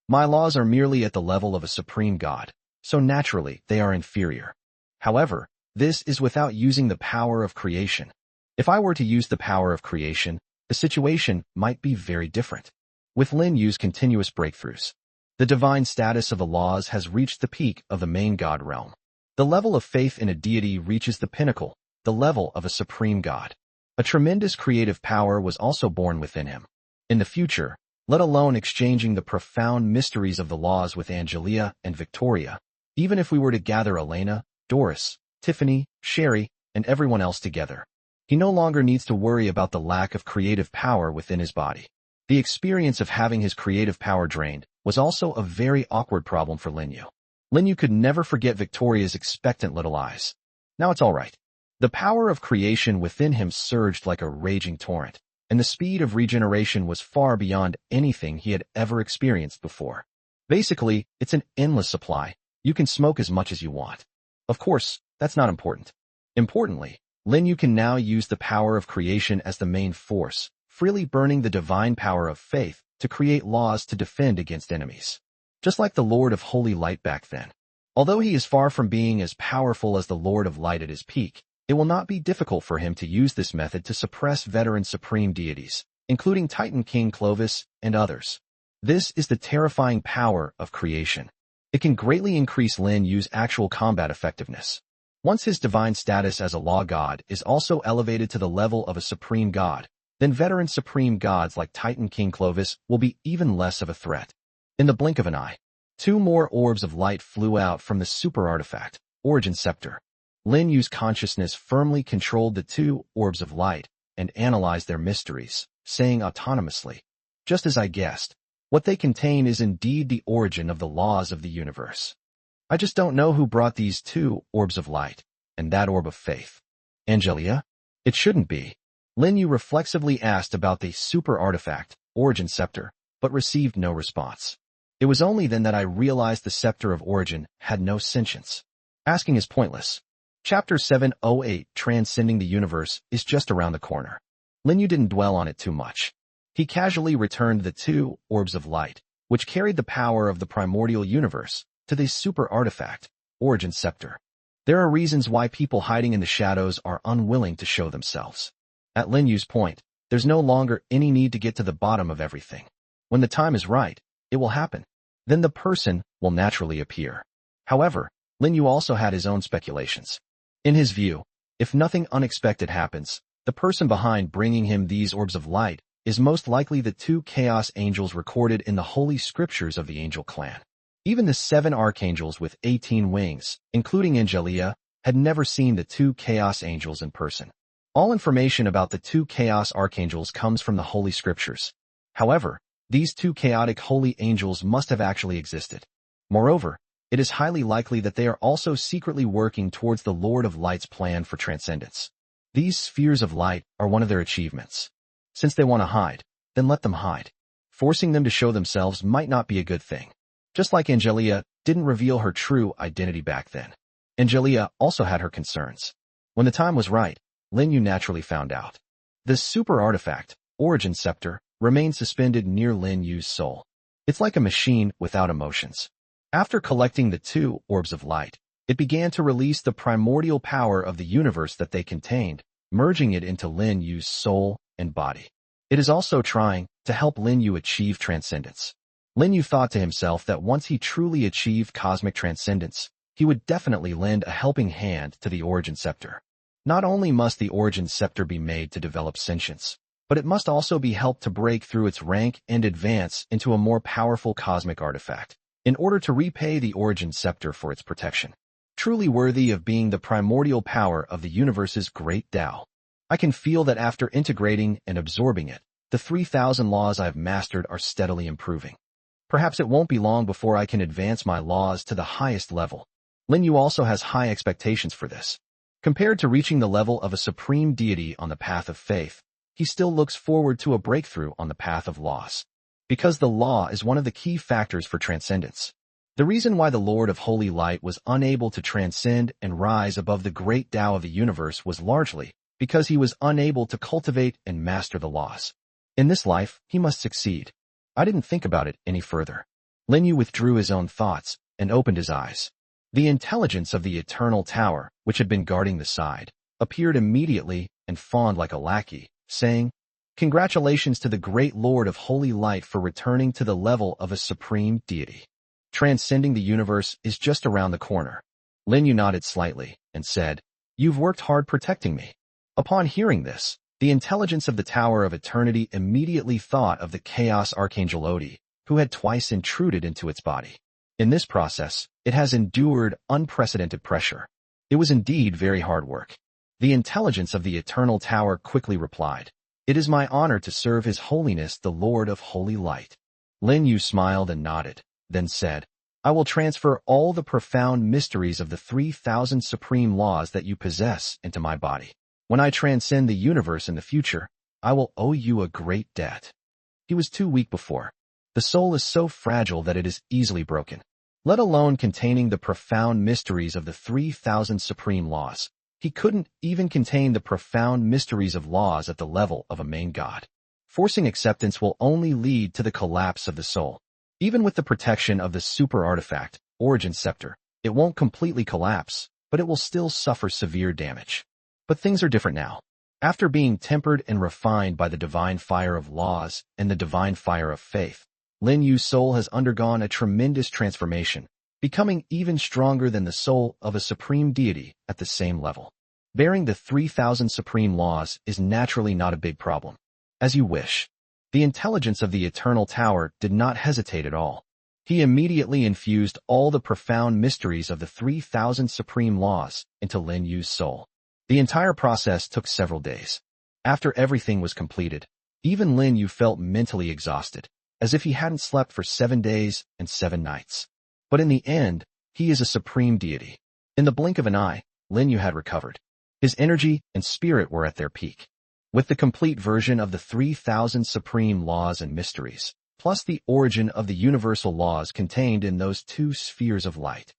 My laws are merely at the level of a supreme god, so naturally they are inferior. However, this is without using the power of creation. If I were to use the power of creation, the situation might be very different. With Lin Yu's continuous breakthroughs, the divine status of the laws has reached the peak of the main god realm. The level of faith in a deity reaches the pinnacle, the level of a supreme god. A tremendous creative power was also born within him. In the future, let alone exchanging the profound mysteries of the laws with Angelia and Victoria, even if we were to gather Elena, Doris, Tiffany, Sherry, and everyone else together, he no longer needs to worry about the lack of creative power within his body. The experience of having his creative power drained was also a very awkward problem for Lin Yu. Lin Yu could never forget Victoria's expectant little eyes. Now it's all right. The power of creation within him surged like a raging torrent, and the speed of regeneration was far beyond anything he had ever experienced before. Basically, it's an endless supply. You can smoke as much as you want. Of course, that's not important. Importantly, Lin Yu can now use the power of creation as the main force, freely burning the divine power of faith to create laws to defend against enemies. Just like the Lord of Holy Light back then. Although he is far from being as powerful as the Lord of Light at his peak, it will not be difficult for him to use this method to suppress veteran supreme deities, including Titan King Clovis and others. This is the terrifying power of creation. It can greatly increase Lin Yu's actual combat effectiveness. Once his divine status as a law god is also elevated to the level of a supreme god, then veteran supreme gods like Titan King Clovis will be even less of a threat. In the blink of an eye, 2 more orbs of light flew out from the super artifact, Origin Scepter. Lin Yu's consciousness firmly controlled the 2 orbs of light and analyzed their mysteries, saying autonomously, "Just as I guessed, what they contain is indeed the origin of the laws of the universe. I just don't know who brought these 2 orbs of light, and that orb of faith. Angelia? It shouldn't be." Lin Yu reflexively asked about the super artifact, Origin Scepter, but received no response. It was only then that I realized the Scepter of Origin had no sentience. Asking is pointless. Chapter 708, Transcending the Universe, is just around the corner. Lin Yu didn't dwell on it too much. He casually returned the 2 orbs of light, which carried the power of the primordial universe, to the super artifact, Origin Scepter. There are reasons why people hiding in the shadows are unwilling to show themselves. At Lin Yu's point, there's no longer any need to get to the bottom of everything. When the time is right, it will happen. Then the person will naturally appear. However, Lin Yu also had his own speculations. In his view, if nothing unexpected happens, the person behind bringing him these orbs of light is most likely the 2 chaos angels recorded in the holy scriptures of the angel clan. Even the 7 archangels with 18 wings, including Angelia, had never seen the 2 chaos angels in person. All information about the 2 chaos archangels comes from the holy scriptures. However, these 2 chaotic holy angels must have actually existed. Moreover, it is highly likely that they are also secretly working towards the Lord of Light's plan for transcendence. These spheres of light are one of their achievements. Since they want to hide, then let them hide. Forcing them to show themselves might not be a good thing. Just like Angelia didn't reveal her true identity back then. Angelia also had her concerns. When the time was right, Lin Yu naturally found out. The super artifact, Origin Scepter, remained suspended near Lin Yu's soul. It's like a machine without emotions. After collecting the 2 orbs of light, it began to release the primordial power of the universe that they contained, merging it into Lin Yu's soul and body. It is also trying to help Lin Yu achieve transcendence. Lin Yu thought to himself that once he truly achieved cosmic transcendence, he would definitely lend a helping hand to the Origin Scepter. Not only must the Origin Scepter be made to develop sentience, but it must also be helped to break through its rank and advance into a more powerful cosmic artifact, in order to repay the Origin Scepter for its protection. Truly worthy of being the primordial power of the universe's great Tao. I can feel that after integrating and absorbing it, the 3,000 laws I've mastered are steadily improving. Perhaps it won't be long before I can advance my laws to the highest level. Lin Yu also has high expectations for this. Compared to reaching the level of a supreme deity on the path of faith, he still looks forward to a breakthrough on the path of laws. Because the law is one of the key factors for transcendence. The reason why the Lord of Holy Light was unable to transcend and rise above the great Tao of the universe was largely because he was unable to cultivate and master the laws. In this life, he must succeed. I didn't think about it any further. Lin Yu withdrew his own thoughts and opened his eyes. The intelligence of the eternal tower, which had been guarding the side, appeared immediately and fawned like a lackey, saying, "Congratulations to the great Lord of Holy Light for returning to the level of a supreme deity. Transcending the universe is just around the corner." Lin Yu nodded slightly and said, "You've worked hard protecting me." Upon hearing this, the intelligence of the Tower of Eternity immediately thought of the Chaos Archangel Odi, who had twice intruded into its body. In this process, it has endured unprecedented pressure. It was indeed very hard work. The intelligence of the Eternal Tower quickly replied, "It is my honor to serve His Holiness the Lord of Holy Light." Lin Yu smiled and nodded, then said, "I will transfer all the profound mysteries of the 3,000 supreme laws that you possess into my body. When I transcend the universe in the future, I will owe you a great debt." He was too weak before. The soul is so fragile that it is easily broken. let alone containing the profound mysteries of the 3,000 supreme laws. He couldn't even contain the profound mysteries of laws at the level of a main god. Forcing acceptance will only lead to the collapse of the soul. Even with the protection of the super artifact, Origin Scepter, it won't completely collapse, but it will still suffer severe damage. But things are different now. After being tempered and refined by the divine fire of laws and the divine fire of faith, Lin Yu's soul has undergone a tremendous transformation, becoming even stronger than the soul of a supreme deity at the same level. Bearing the 3,000 supreme laws is naturally not a big problem. As you wish. The intelligence of the Eternal Tower did not hesitate at all. He immediately infused all the profound mysteries of the 3,000 supreme laws into Lin Yu's soul. The entire process took several days. After everything was completed, even Lin Yu felt mentally exhausted, as if he hadn't slept for 7 days and 7 nights. But in the end, he is a supreme deity. In the blink of an eye, Lin Yu had recovered. His energy and spirit were at their peak. With the complete version of the 3,000 supreme laws and mysteries, plus the origin of the universal laws contained in those 2 spheres of light,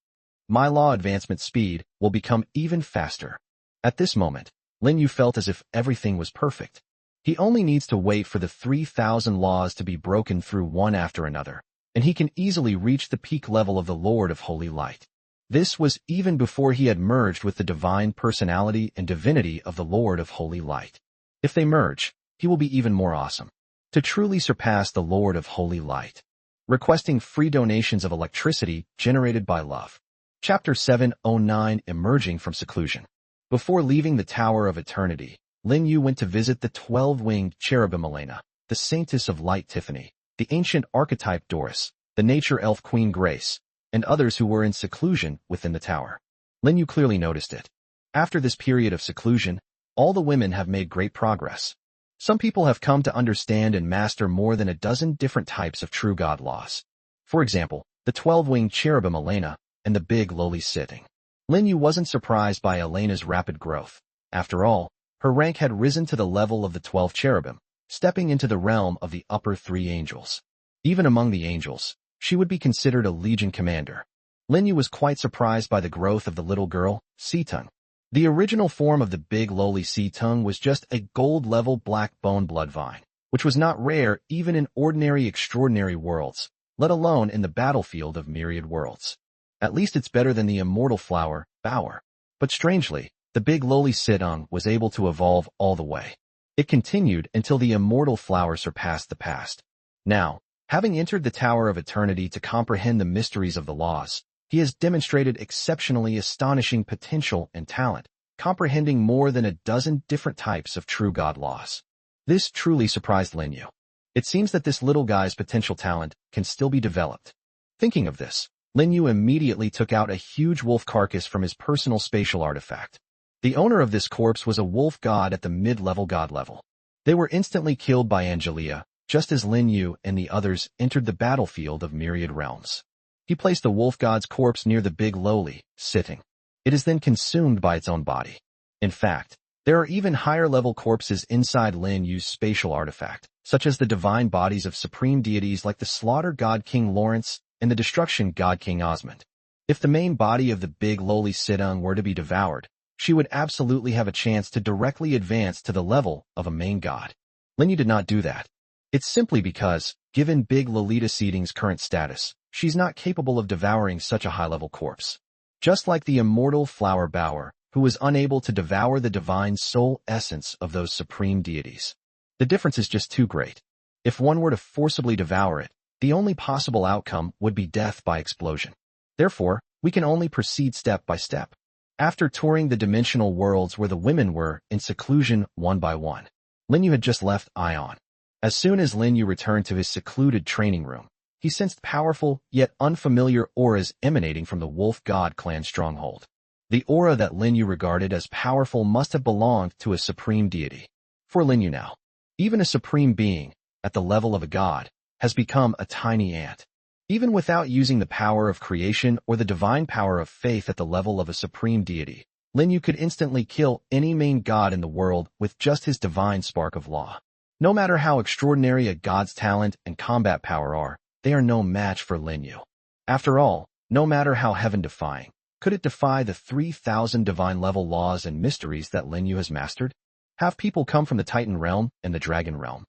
my law advancement speed will become even faster. At this moment, Lin Yu felt as if everything was perfect. He only needs to wait for the 3,000 laws to be broken through one after another, and he can easily reach the peak level of the Lord of Holy Light. This was even before he had merged with the divine personality and divinity of the Lord of Holy Light. If they merge, he will be even more awesome. To truly surpass the Lord of Holy Light. Requesting free donations of electricity generated by love. Chapter 709 Emerging from Seclusion. Before leaving the Tower of Eternity, Lin Yu went to visit the 12-winged cherubim Elena, the Saintess of Light Tiffany, the ancient archetype Doris, the nature elf Queen Grace, and others who were in seclusion within the tower. Lin Yu clearly noticed it. After this period of seclusion, all the women have made great progress. Some people have come to understand and master more than a dozen different types of true god laws. For example, the 12-winged cherubim Elena and the big lowly sitting. Lin Yu wasn't surprised by Elena's rapid growth. After all, her rank had risen to the level of the 12 cherubim, stepping into the realm of the upper 3 angels. Even among the angels, she would be considered a legion commander. Lin Yu was quite surprised by the growth of the little girl, Sea-Tongue. The original form of the big lowly Sea-Tongue was just a gold-level black bone blood vine, which was not rare even in ordinary extraordinary worlds, let alone in the battlefield of myriad worlds. At least it's better than the immortal flower, Bower. But strangely, the big lowly Sea-Tongue was able to evolve all the way. It continued until the immortal flower surpassed the past. Now, having entered the Tower of Eternity to comprehend the mysteries of the laws, he has demonstrated exceptionally astonishing potential and talent, comprehending more than a dozen different types of true god laws. This truly surprised Lin Yu. It seems that this little guy's potential talent can still be developed. Thinking of this, Lin Yu immediately took out a huge wolf carcass from his personal spatial artifact. The owner of this corpse was a wolf god at the mid-level god level. They were instantly killed by Angelia, just as Lin Yu and the others entered the battlefield of myriad realms. He placed the wolf god's corpse near the big lowly, sitting. It is then consumed by its own body. In fact, there are even higher-level corpses inside Lin Yu's spatial artifact, such as the divine bodies of supreme deities like the slaughter god King Lawrence and the destruction god King Osmond. If the main body of the big lowly Sea-Tongue were to be devoured, she would absolutely have a chance to directly advance to the level of a main god. Lin Yu did not do that. It's simply because, given big Lolita Seeding's current status, she's not capable of devouring such a high-level corpse. Just like the immortal flower Bower, who was unable to devour the divine soul essence of those supreme deities. The difference is just too great. If one were to forcibly devour it, the only possible outcome would be death by explosion. Therefore, we can only proceed step by step. After touring the dimensional worlds where the women were in seclusion one by one, Lin Yu had just left Ion. As soon as Lin Yu returned to his secluded training room, he sensed powerful yet unfamiliar auras emanating from the Wolf God clan stronghold. The aura that Lin Yu regarded as powerful must have belonged to a supreme deity. For Lin Yu now, even a supreme being, at the level of a god, has become a tiny ant. Even without using the power of creation or the divine power of faith at the level of a supreme deity, Lin Yu could instantly kill any main god in the world with just his divine spark of law. No matter how extraordinary a god's talent and combat power are, they are no match for Lin Yu. After all, No matter how heaven-defying, could it defy the 3,000 divine-level laws and mysteries that Lin Yu has mastered? Have people come from the Titan realm and the Dragon realm?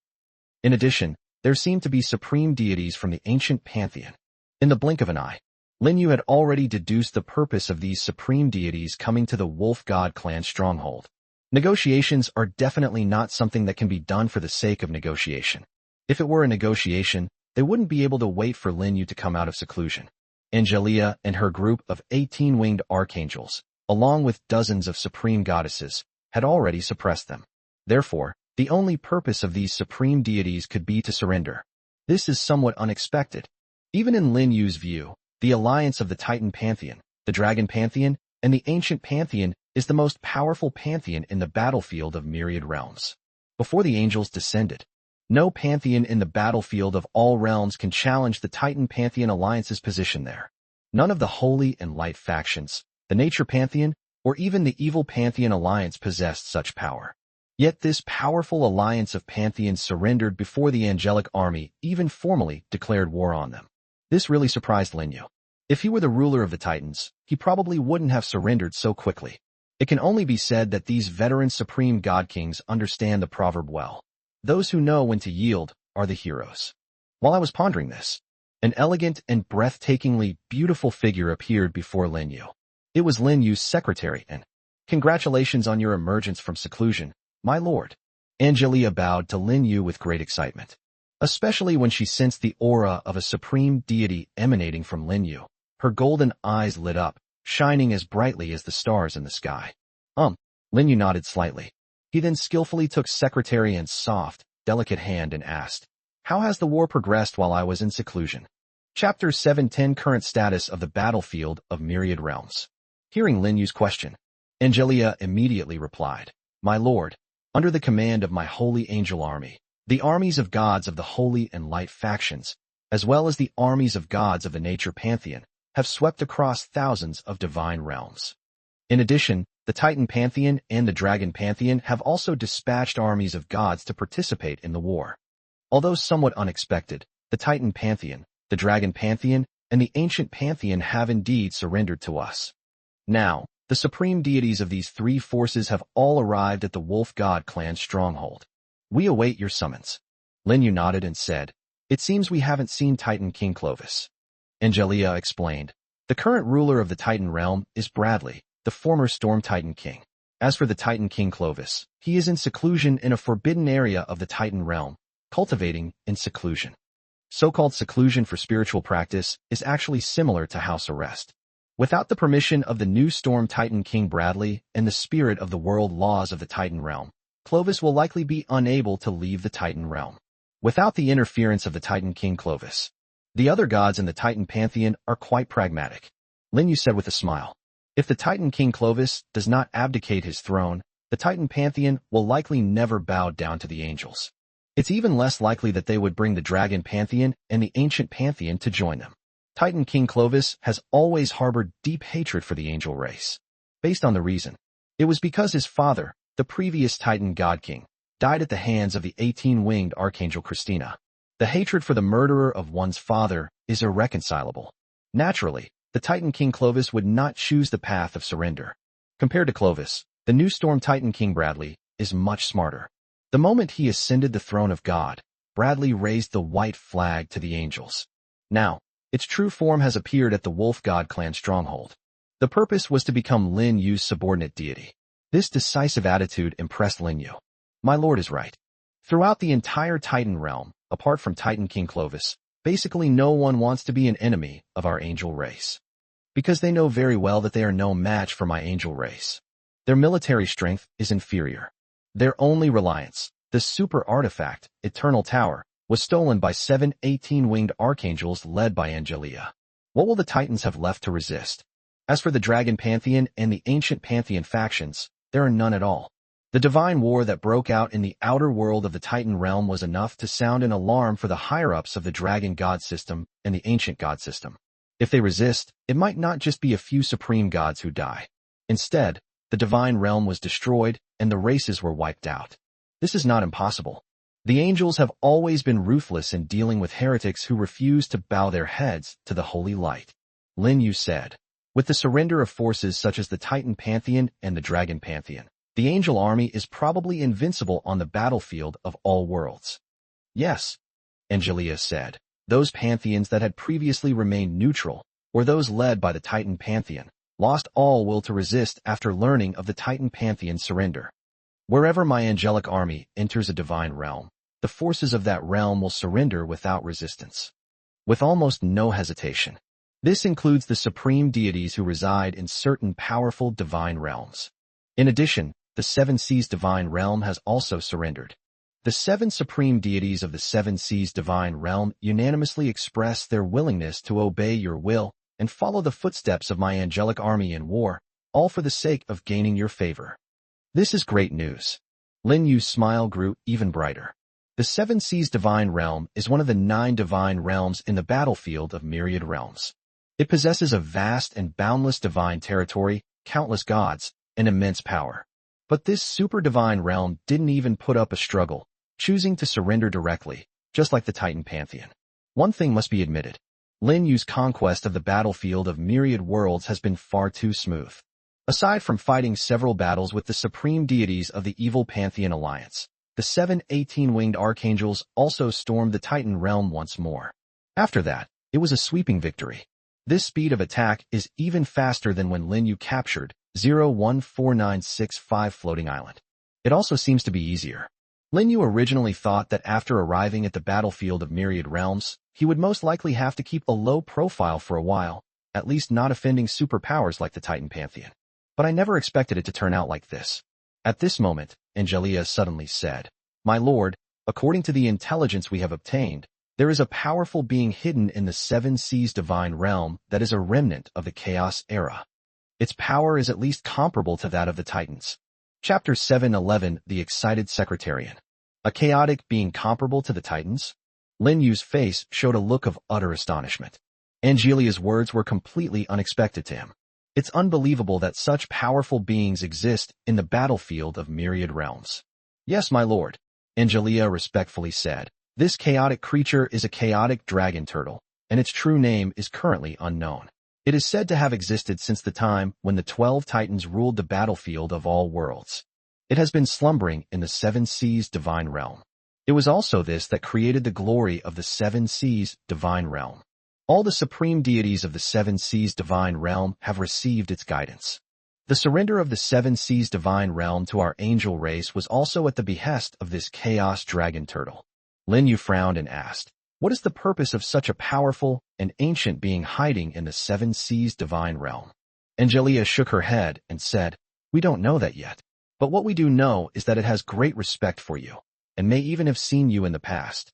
In addition, there seemed to be supreme deities from the ancient pantheon. In the blink of an eye, Lin Yu had already deduced the purpose of these supreme deities coming to the Wolf God clan stronghold. Negotiations are definitely not something that can be done for the sake of negotiation. If it were a negotiation, they wouldn't be able to wait for Lin Yu to come out of seclusion. Angelia and her group of 18 winged archangels, along with dozens of supreme goddesses, had already suppressed them. Therefore, the only purpose of these supreme deities could be to surrender. This is somewhat unexpected. Even in Lin Yu's view, the alliance of the Titan pantheon, the Dragon pantheon, and the ancient pantheon is the most powerful pantheon in the battlefield of myriad realms. Before the angels descended, no pantheon in the battlefield of all realms can challenge the Titan pantheon alliance's position there. None of the holy and light factions, the nature pantheon, or even the evil pantheon alliance possessed such power. Yet this powerful alliance of pantheons surrendered before the angelic army even formally declared war on them. This really surprised Lin Yu. If he were the ruler of the Titans, he probably wouldn't have surrendered so quickly. It can only be said that these veteran supreme god kings understand the proverb well. Those who know when to yield are the heroes. While I was pondering this, an elegant and breathtakingly beautiful figure appeared before Lin Yu. It was Lin Yu's secretary and, "Congratulations on your emergence from seclusion, my lord." Angelia bowed to Lin Yu with great excitement, especially when she sensed the aura of a supreme deity emanating from Lin Yu. Her golden eyes lit up, shining as brightly as the stars in the sky. Lin Yu nodded slightly. He then skillfully took Secretary An's soft, delicate hand and asked, "How has the war progressed while I was in seclusion?" Chapter 710 Current Status of the Battlefield of Myriad Realms. Hearing Lin Yu's question, Angelia immediately replied, "My lord, under the command of my holy angel army, the armies of gods of the holy and light factions, as well as the armies of gods of the nature pantheon, have swept across thousands of divine realms. In addition, the Titan pantheon and the Dragon pantheon have also dispatched armies of gods to participate in the war. Although somewhat unexpected, the Titan pantheon, the Dragon pantheon, and the ancient pantheon have indeed surrendered to us. Now, the supreme deities of these three forces have all arrived at the Wolf God clan stronghold. We await your summons." Lin Yu nodded and said, "It seems we haven't seen Titan King Clovis." Angelia explained, "The current ruler of the Titan realm is Bradley, the former Storm Titan King. As for the Titan King Clovis, he is in seclusion in a forbidden area of the Titan realm, cultivating in seclusion." So-called seclusion for spiritual practice is actually similar to house arrest. Without the permission of the new Storm Titan King Bradley and the spirit of the world laws of the Titan realm, Clovis will likely be unable to leave the Titan realm. Without the interference of the Titan King Clovis, the other gods in the Titan pantheon are quite pragmatic. Lin Yu said with a smile, "If the Titan King Clovis does not abdicate his throne, the Titan pantheon will likely never bow down to the angels. It's even less likely that they would bring the Dragon pantheon and the ancient pantheon to join them. Titan King Clovis has always harbored deep hatred for the angel race. Based on the reason, it was because his father, the previous Titan God King, died at the hands of the 18-winged archangel Christina. The hatred for the murderer of one's father is irreconcilable. Naturally, the Titan King Clovis would not choose the path of surrender. Compared to Clovis, the new Storm Titan King Bradley is much smarter. The moment he ascended the throne of God, Bradley raised the white flag to the angels. Now, its true form has appeared at the Wolf God clan stronghold. The purpose was to become Lin Yu's subordinate deity. This decisive attitude impressed Lin Yu. My lord is right. Throughout the entire Titan realm, apart from Titan King Clovis, basically no one wants to be an enemy of our angel race. Because they know very well that they are no match for my angel race. Their military strength is inferior. Their only reliance, the super artifact, Eternal Tower, was stolen by 7 18-winged archangels led by Angelia. What will the Titans have left to resist? As for the Dragon Pantheon and the Ancient Pantheon factions, there are none at all. The divine war that broke out in the outer world of the Titan realm was enough to sound an alarm for the higher-ups of the Dragon God system and the Ancient God system. If they resist, it might not just be a few supreme gods who die. Instead, the divine realm was destroyed and the races were wiped out. This is not impossible. The angels have always been ruthless in dealing with heretics who refuse to bow their heads to the holy light. Lin Yu said. With the surrender of forces such as the Titan Pantheon and the Dragon Pantheon, the angel army is probably invincible on the battlefield of all worlds. Yes, Angelia said. Those pantheons that had previously remained neutral, or those led by the Titan Pantheon, lost all will to resist after learning of the Titan Pantheon's surrender. Wherever my angelic army enters a divine realm, the forces of that realm will surrender without resistance, with almost no hesitation. This includes the supreme deities who reside in certain powerful divine realms. In addition, the Seven Seas divine realm has also surrendered. The 7 supreme deities of the Seven Seas divine realm unanimously express their willingness to obey your will and follow the footsteps of my angelic army in war, all for the sake of gaining your favor. This is great news. Lin Yu's smile grew even brighter. The Seven Seas divine realm is one of the 9 divine realms in the battlefield of myriad realms. It possesses a vast and boundless divine territory, countless gods, and immense power. But this super divine realm didn't even put up a struggle, choosing to surrender directly, just like the Titan Pantheon. One thing must be admitted. Lin Yu's conquest of the battlefield of myriad worlds has been far too smooth. Aside from fighting several battles with the supreme deities of the evil Pantheon Alliance, the 7 18-winged archangels also stormed the Titan realm once more. After that, it was a sweeping victory. This speed of attack is even faster than when Lin Yu captured 014965 Floating Island. It also seems to be easier. Lin Yu originally thought that after arriving at the battlefield of myriad realms, he would most likely have to keep a low profile for a while, at least not offending superpowers like the Titan Pantheon. But I never expected it to turn out like this. At this moment, Angelia suddenly said, "My lord, according to the intelligence we have obtained, there is a powerful being hidden in the Seven Seas divine realm that is a remnant of the Chaos era. Its power is at least comparable to that of the Titans." Chapter 711, The Excited Secretarian. A chaotic being comparable to the Titans? Lin Yu's face showed a look of utter astonishment. Angelia's words were completely unexpected to him. It's unbelievable that such powerful beings exist in the battlefield of myriad realms. Yes, my lord, Angelia respectfully said. This chaotic creature is a chaotic dragon turtle, and its true name is currently unknown. It is said to have existed since the time when the 12 Titans ruled the battlefield of all worlds. It has been slumbering in the Seven Seas divine realm. It was also this that created the glory of the Seven Seas divine realm. All the supreme deities of the Seven Seas divine realm have received its guidance. The surrender of the Seven Seas divine realm to our angel race was also at the behest of this chaos dragon turtle. Lin Yu frowned and asked, "What is the purpose of such a powerful and ancient being hiding in the Seven Seas divine realm?" Angelia shook her head and said, "We don't know that yet. But what we do know is that it has great respect for you, and may even have seen you in the past."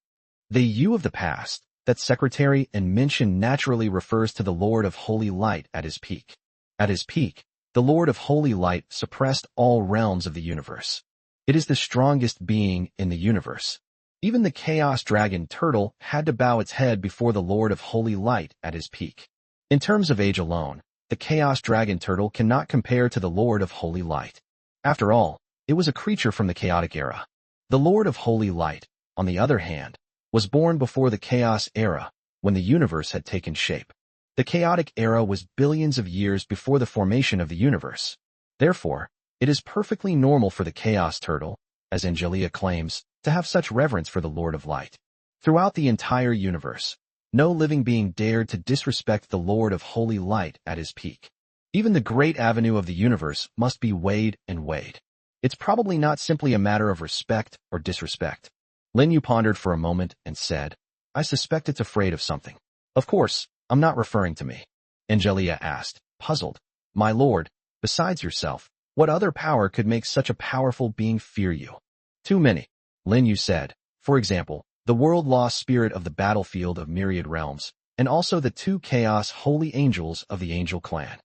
The you of the past, that secretary and mention naturally refers to the Lord of Holy Light at his peak. At his peak, the Lord of Holy Light suppressed all realms of the universe. It is the strongest being in the universe. Even the Chaos Dragon Turtle had to bow its head before the Lord of Holy Light at his peak. In terms of age alone, the Chaos Dragon Turtle cannot compare to the Lord of Holy Light. After all, it was a creature from the chaotic era. The Lord of Holy Light, on the other hand, was born before the Chaos era, when the universe had taken shape. The chaotic era was billions of years before the formation of the universe. Therefore, it is perfectly normal for the Chaos Turtle, as Angelia claims, to have such reverence for the Lord of Light. Throughout the entire universe, no living being dared to disrespect the Lord of Holy Light at his peak. Even the great avenue of the universe must be weighed and weighed. It's probably not simply a matter of respect or disrespect. Lin Yu pondered for a moment and said, "I suspect it's afraid of something." "Of course, I'm not referring to me," Angelia asked, puzzled. "My lord, besides yourself, what other power could make such a powerful being fear you?" "Too many," Lin Yu said. "For example, the world-lost spirit of the battlefield of myriad realms, and also the 2 chaos holy angels of the angel clan."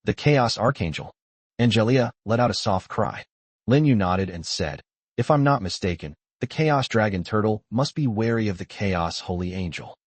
"The Chaos Archangel." Angelia let out a soft cry. Lin Yu nodded and said, "If I'm not mistaken, the Chaos Dragon Turtle must be wary of the Chaos Holy Angel.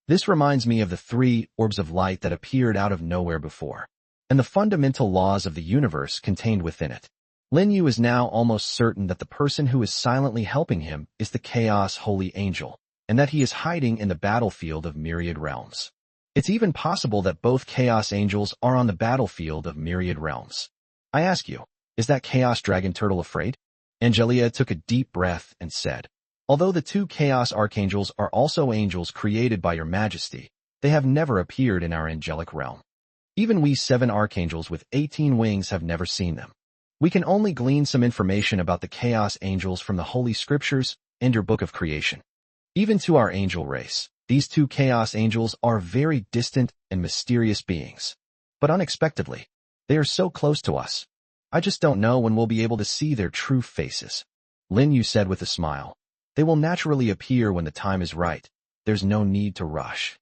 This reminds me of the 3 orbs of light that appeared out of nowhere before, and the fundamental laws of the universe contained within it." Lin Yu is now almost certain that the person who is silently helping him is the Chaos Holy Angel, and that he is hiding in the battlefield of myriad realms. It's even possible that both chaos angels are on the battlefield of myriad realms. I ask you, is that chaos dragon turtle afraid? Angelia took a deep breath and said, although the two chaos archangels are also angels created by your majesty, they have never appeared in our angelic realm. Even we 7 archangels with 18 wings have never seen them. We can only glean some information about the chaos angels from the Holy Scriptures and your Book of Creation. Even to our angel race, these two chaos angels are very distant and mysterious beings. But unexpectedly, they are so close to us. I just don't know when we'll be able to see their true faces. Lin Yu said with a smile. They will naturally appear when the time is right. There's no need to rush.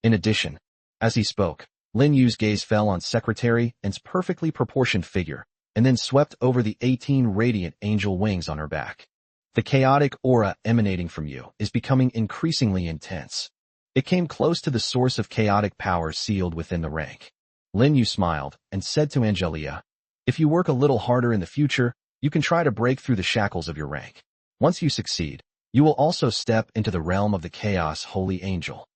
In addition, as he spoke, Lin Yu's gaze fell on Secretary N's perfectly proportioned figure, and then swept over the 18 radiant angel wings on her back. The chaotic aura emanating from you is becoming increasingly intense. It came close to the source of chaotic power sealed within the rank. Lin Yu smiled and said to Angelia, if you work a little harder in the future, you can try to break through the shackles of your rank. Once you succeed, you will also step into the realm of the chaos holy angel.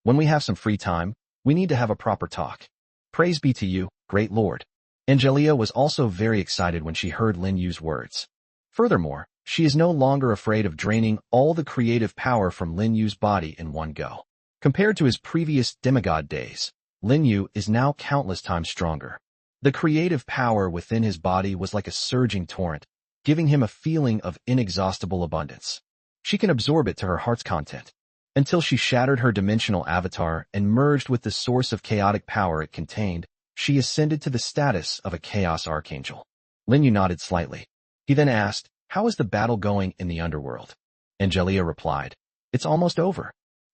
When we have some free time, we need to have a proper talk. Praise be to you, great Lord. Angelia was also very excited when she heard Lin Yu's words. Furthermore, she is no longer afraid of draining all the creative power from Lin Yu's body in one go. Compared to his previous demigod days, Lin Yu is now countless times stronger. The creative power within his body was like a surging torrent, giving him a feeling of inexhaustible abundance. She can absorb it to her heart's content, until she shattered her dimensional avatar and merged with the source of chaotic power it contained. She ascended to the status of a chaos archangel. Lin Yu nodded slightly. He then asked, how is the battle going in the underworld? Angelia replied, it's almost over.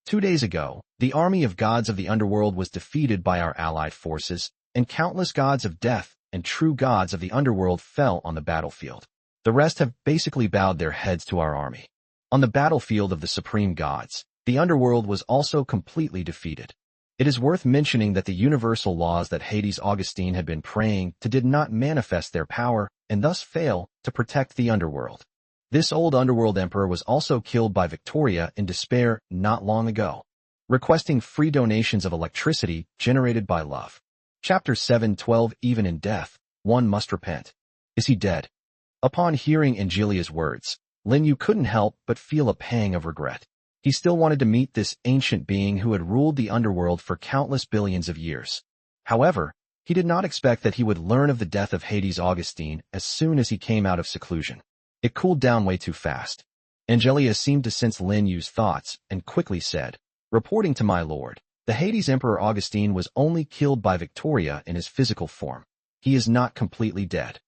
2 days ago, the army of gods of the underworld was defeated by our allied forces, and countless gods of death and true gods of the underworld fell on the battlefield. The rest have basically bowed their heads to our army. On the battlefield of the supreme gods, the underworld was also completely defeated. It is worth mentioning that the universal laws that Hades Augustine had been praying to did not manifest their power and thus fail to protect the underworld. This old underworld emperor was also killed by Victoria in despair not long ago, requesting free donations of electricity generated by love. Chapter 7:12 Even in death, one must repent. Is he dead? Upon hearing Angelia's words, Lin Yu couldn't help but feel a pang of regret. He still wanted to meet this ancient being who had ruled the underworld for countless billions of years. However, he did not expect that he would learn of the death of Hades Augustine as soon as he came out of seclusion. It cooled down way too fast. Angelia seemed to sense Lin Yu's thoughts and quickly said, reporting to my lord, the Hades Emperor Augustine was only killed by Victoria in his physical form. He is not completely dead.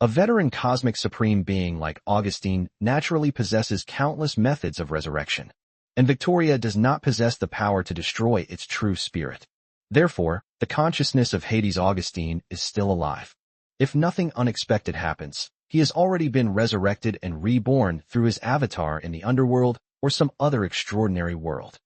A veteran cosmic supreme being like Augustine naturally possesses countless methods of resurrection, and Victoria does not possess the power to destroy its true spirit. Therefore, the consciousness of Hades Augustine is still alive. If nothing unexpected happens, he has already been resurrected and reborn through his avatar in the underworld or some other extraordinary world.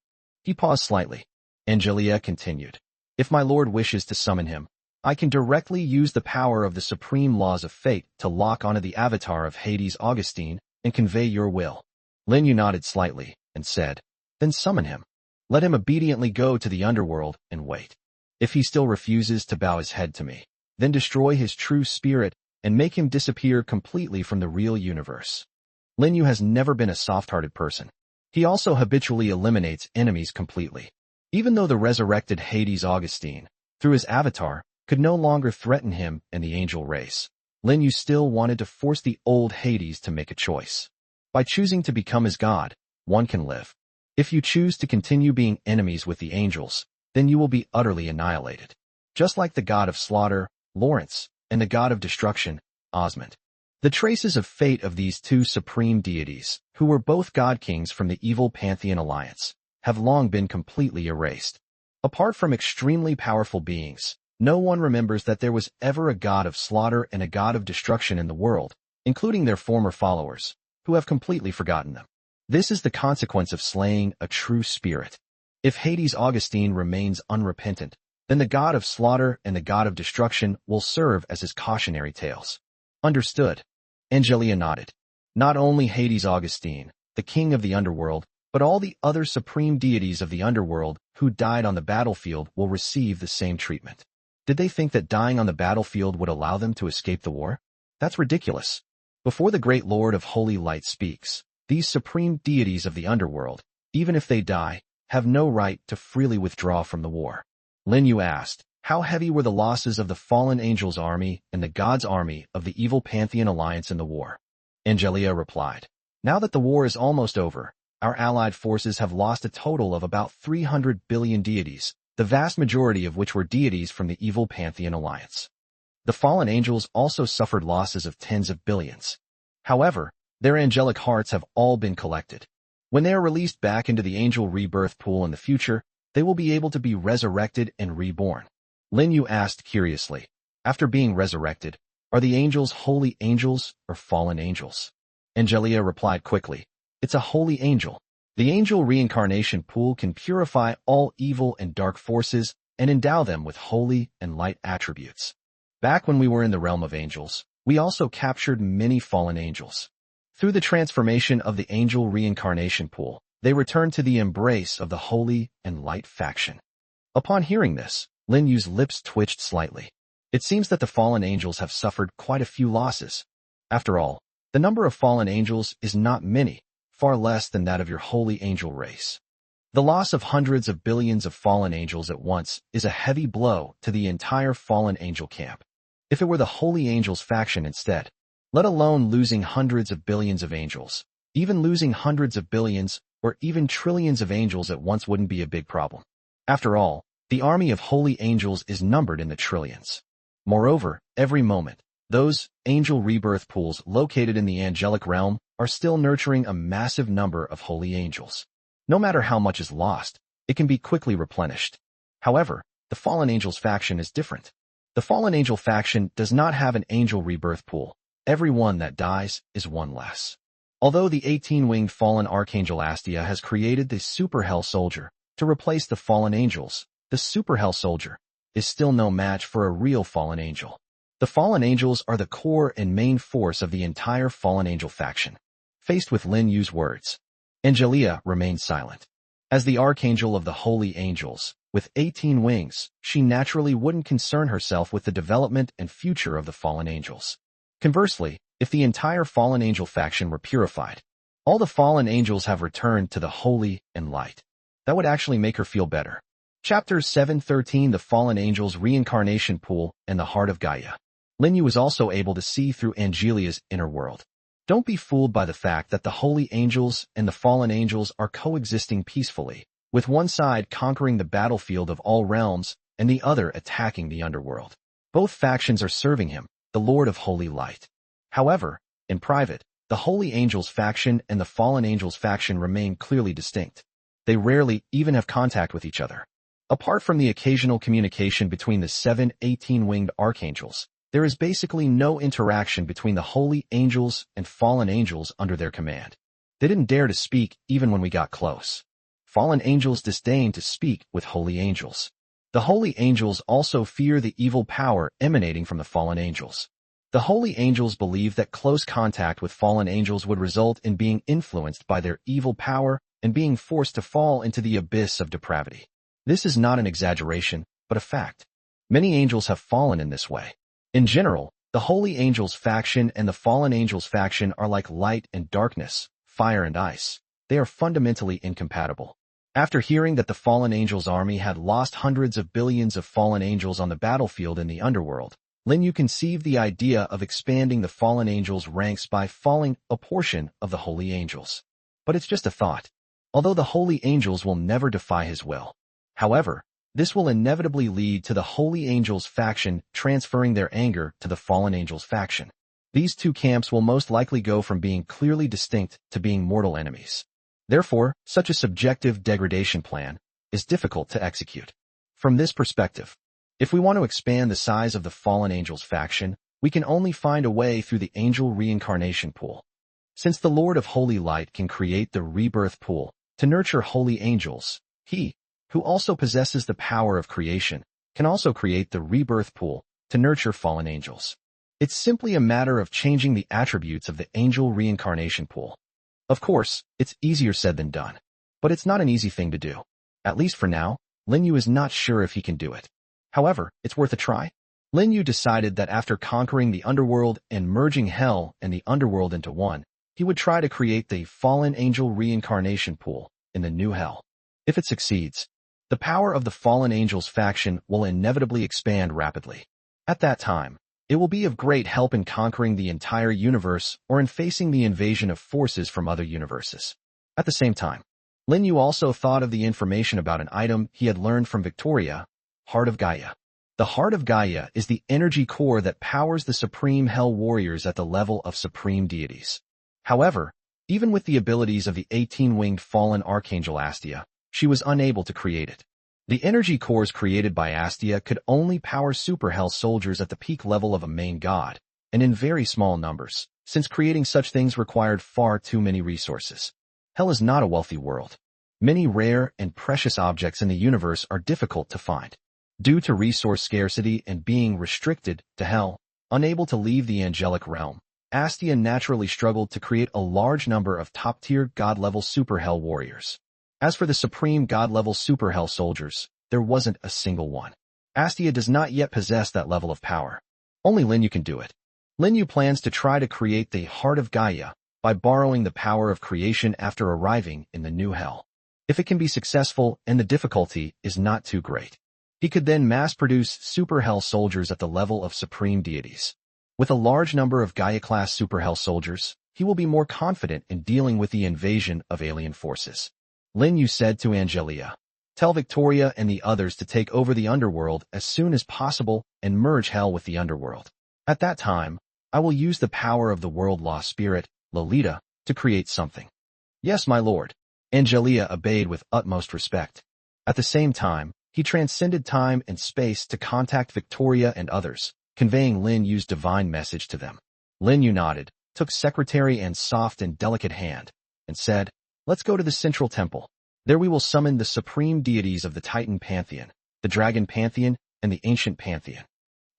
He paused slightly. Angelia continued, if my lord wishes to summon him, I can directly use the power of the supreme laws of fate to lock onto the avatar of Hades Augustine and convey your will. Lin Yu nodded slightly and said, then summon him. Let him obediently go to the underworld and wait. If he still refuses to bow his head to me, then destroy his true spirit and make him disappear completely from the real universe. Lin Yu has never been a soft-hearted person. He also habitually eliminates enemies completely. Even though the resurrected Hades Augustine, through his avatar, could no longer threaten him and the angel race, Lin Yu still wanted to force the old Hades to make a choice. By choosing to become his god, one can live. If you choose to continue being enemies with the angels, then you will be utterly annihilated. Just like the god of slaughter, Lawrence, and the god of destruction, Osmond. The traces of fate of these two supreme deities, who were both god-kings from the evil Pantheon alliance, have long been completely erased. Apart from extremely powerful beings, no one remembers that there was ever a god of slaughter and a god of destruction in the world, including their former followers, who have completely forgotten them. This is the consequence of slaying a true spirit. If Hades Augustine remains unrepentant, then the god of slaughter and the god of destruction will serve as his cautionary tales. Understood. Angelia nodded. Not only Hades Augustine, the king of the underworld, but all the other supreme deities of the underworld who died on the battlefield will receive the same treatment. Did they think that dying on the battlefield would allow them to escape the war? That's ridiculous. Before the great Lord of Holy Light speaks, these supreme deities of the underworld, even if they die, have no right to freely withdraw from the war. Lin Yu asked, how heavy were the losses of the fallen angels' army and the gods' army of the evil Pantheon alliance in the war? Angelia replied, now that the war is almost over, our allied forces have lost a total of about 300 billion deities, the vast majority of which were deities from the evil Pantheon alliance. The fallen angels also suffered losses of tens of billions. However, their angelic hearts have all been collected. When they are released back into the angel rebirth pool in the future, they will be able to be resurrected and reborn. Lin Yu asked curiously, after being resurrected, are the angels holy angels or fallen angels? Angelia replied quickly, it's a holy angel. The angel reincarnation pool can purify all evil and dark forces and endow them with holy and light attributes. Back when we were in the realm of angels, we also captured many fallen angels. Through the transformation of the angel reincarnation pool, they returned to the embrace of the holy and light faction. Upon hearing this, Lin Yu's lips twitched slightly. It seems that the fallen angels have suffered quite a few losses. After all, the number of fallen angels is not many, far less than that of your holy angel race. The loss of hundreds of billions of fallen angels at once is a heavy blow to the entire fallen angel camp. If it were the holy angels faction instead, let alone losing hundreds of billions of angels, even losing hundreds of billions or even trillions of angels at once wouldn't be a big problem. After all, the army of holy angels is numbered in the trillions. Moreover, every moment, those angel rebirth pools located in the angelic realm are still nurturing a massive number of holy angels. No matter how much is lost, it can be quickly replenished. However, the fallen angels faction is different. The fallen angel faction does not have an angel rebirth pool. Every one that dies is one less. Although the 18-winged fallen archangel Astia has created the super hell soldier to replace the fallen angels, the super hell soldier is still no match for a real fallen angel. The fallen angels are the core and main force of the entire fallen angel faction. Faced with Lin Yu's words, Angelia remained silent. As the archangel of the holy angels, with 18 wings, she naturally wouldn't concern herself with the development and future of the fallen angels. Conversely, if the entire fallen angel faction were purified, all the fallen angels have returned to the holy and light. That would actually make her feel better. Chapter 713 The Fallen Angels Reincarnation Pool and the Heart of Gaia. Lin Yu was also able to see through Angelia's inner world. Don't be fooled by the fact that the holy angels and the fallen angels are coexisting peacefully, with one side conquering the battlefield of all realms and the other attacking the underworld. Both factions are serving him, the Lord of Holy Light. However, in private, the holy angels faction and the fallen angels faction remain clearly distinct. They rarely even have contact with each other. Apart from the occasional communication between the 7 18-winged archangels, there is basically no interaction between the holy angels and fallen angels under their command. They didn't dare to speak even when we got close. Fallen angels disdain to speak with holy angels. The holy angels also fear the evil power emanating from the fallen angels. The holy angels believe that close contact with fallen angels would result in being influenced by their evil power and being forced to fall into the abyss of depravity. This is not an exaggeration, but a fact. Many angels have fallen in this way. In general, the holy angels faction and the fallen angels faction are like light and darkness, fire and ice. They are fundamentally incompatible. After hearing that the fallen angels' army had lost hundreds of billions of fallen angels on the battlefield in the underworld, Lin Yu conceived the idea of expanding the fallen angels' ranks by falling a portion of the holy angels. But it's just a thought. Although the holy angels will never defy his will. However, this will inevitably lead to the holy angels faction transferring their anger to the fallen angels faction. These two camps will most likely go from being clearly distinct to being mortal enemies. Therefore, such a subjective degradation plan is difficult to execute. From this perspective, if we want to expand the size of the fallen angels faction, we can only find a way through the angel reincarnation pool. Since the Lord of Holy Light can create the rebirth pool to nurture holy angels, he, who also possesses the power of creation, can also create the rebirth pool to nurture fallen angels. It's simply a matter of changing the attributes of the angel reincarnation pool. Of course, it's easier said than done, but it's not an easy thing to do. At least for now, Lin Yu is not sure if he can do it. However, it's worth a try. Lin Yu decided that after conquering the underworld and merging hell and the underworld into one, he would try to create the fallen angel reincarnation pool in the new hell. If it succeeds, the power of the fallen angels faction will inevitably expand rapidly. At that time, it will be of great help in conquering the entire universe or in facing the invasion of forces from other universes. At the same time, Lin Yu also thought of the information about an item he had learned from Victoria, Heart of Gaia. The Heart of Gaia is the energy core that powers the supreme hell warriors at the level of supreme deities. However, even with the abilities of the 18-winged fallen archangel Astia, she was unable to create it. The energy cores created by Astia could only power super hell soldiers at the peak level of a main god, and in very small numbers, since creating such things required far too many resources. Hell is not a wealthy world. Many rare and precious objects in the universe are difficult to find. Due to resource scarcity and being restricted to hell, unable to leave the angelic realm, Astia naturally struggled to create a large number of top-tier god-level super hell warriors. As for the supreme god-level super hell soldiers, there wasn't a single one. Astia does not yet possess that level of power. Only Lin Yu can do it. Lin Yu plans to try to create the Heart of Gaia by borrowing the power of creation after arriving in the new hell. If it can be successful and the difficulty is not too great, he could then mass-produce super hell soldiers at the level of supreme deities. With a large number of Gaia-class super hell soldiers, he will be more confident in dealing with the invasion of alien forces. Lin Yu said to Angelia, "Tell Victoria and the others to take over the underworld as soon as possible and merge hell with the underworld. At that time, I will use the power of the world-lost spirit, Lolita, to create something." "Yes, my lord." Angelia obeyed with utmost respect. At the same time, he transcended time and space to contact Victoria and others, conveying Lin Yu's divine message to them. Lin Yu nodded, took Secretary An's soft and delicate hand, and said, "Let's go to the central temple. There we will summon the supreme deities of the Titan Pantheon, the Dragon Pantheon, and the Ancient Pantheon."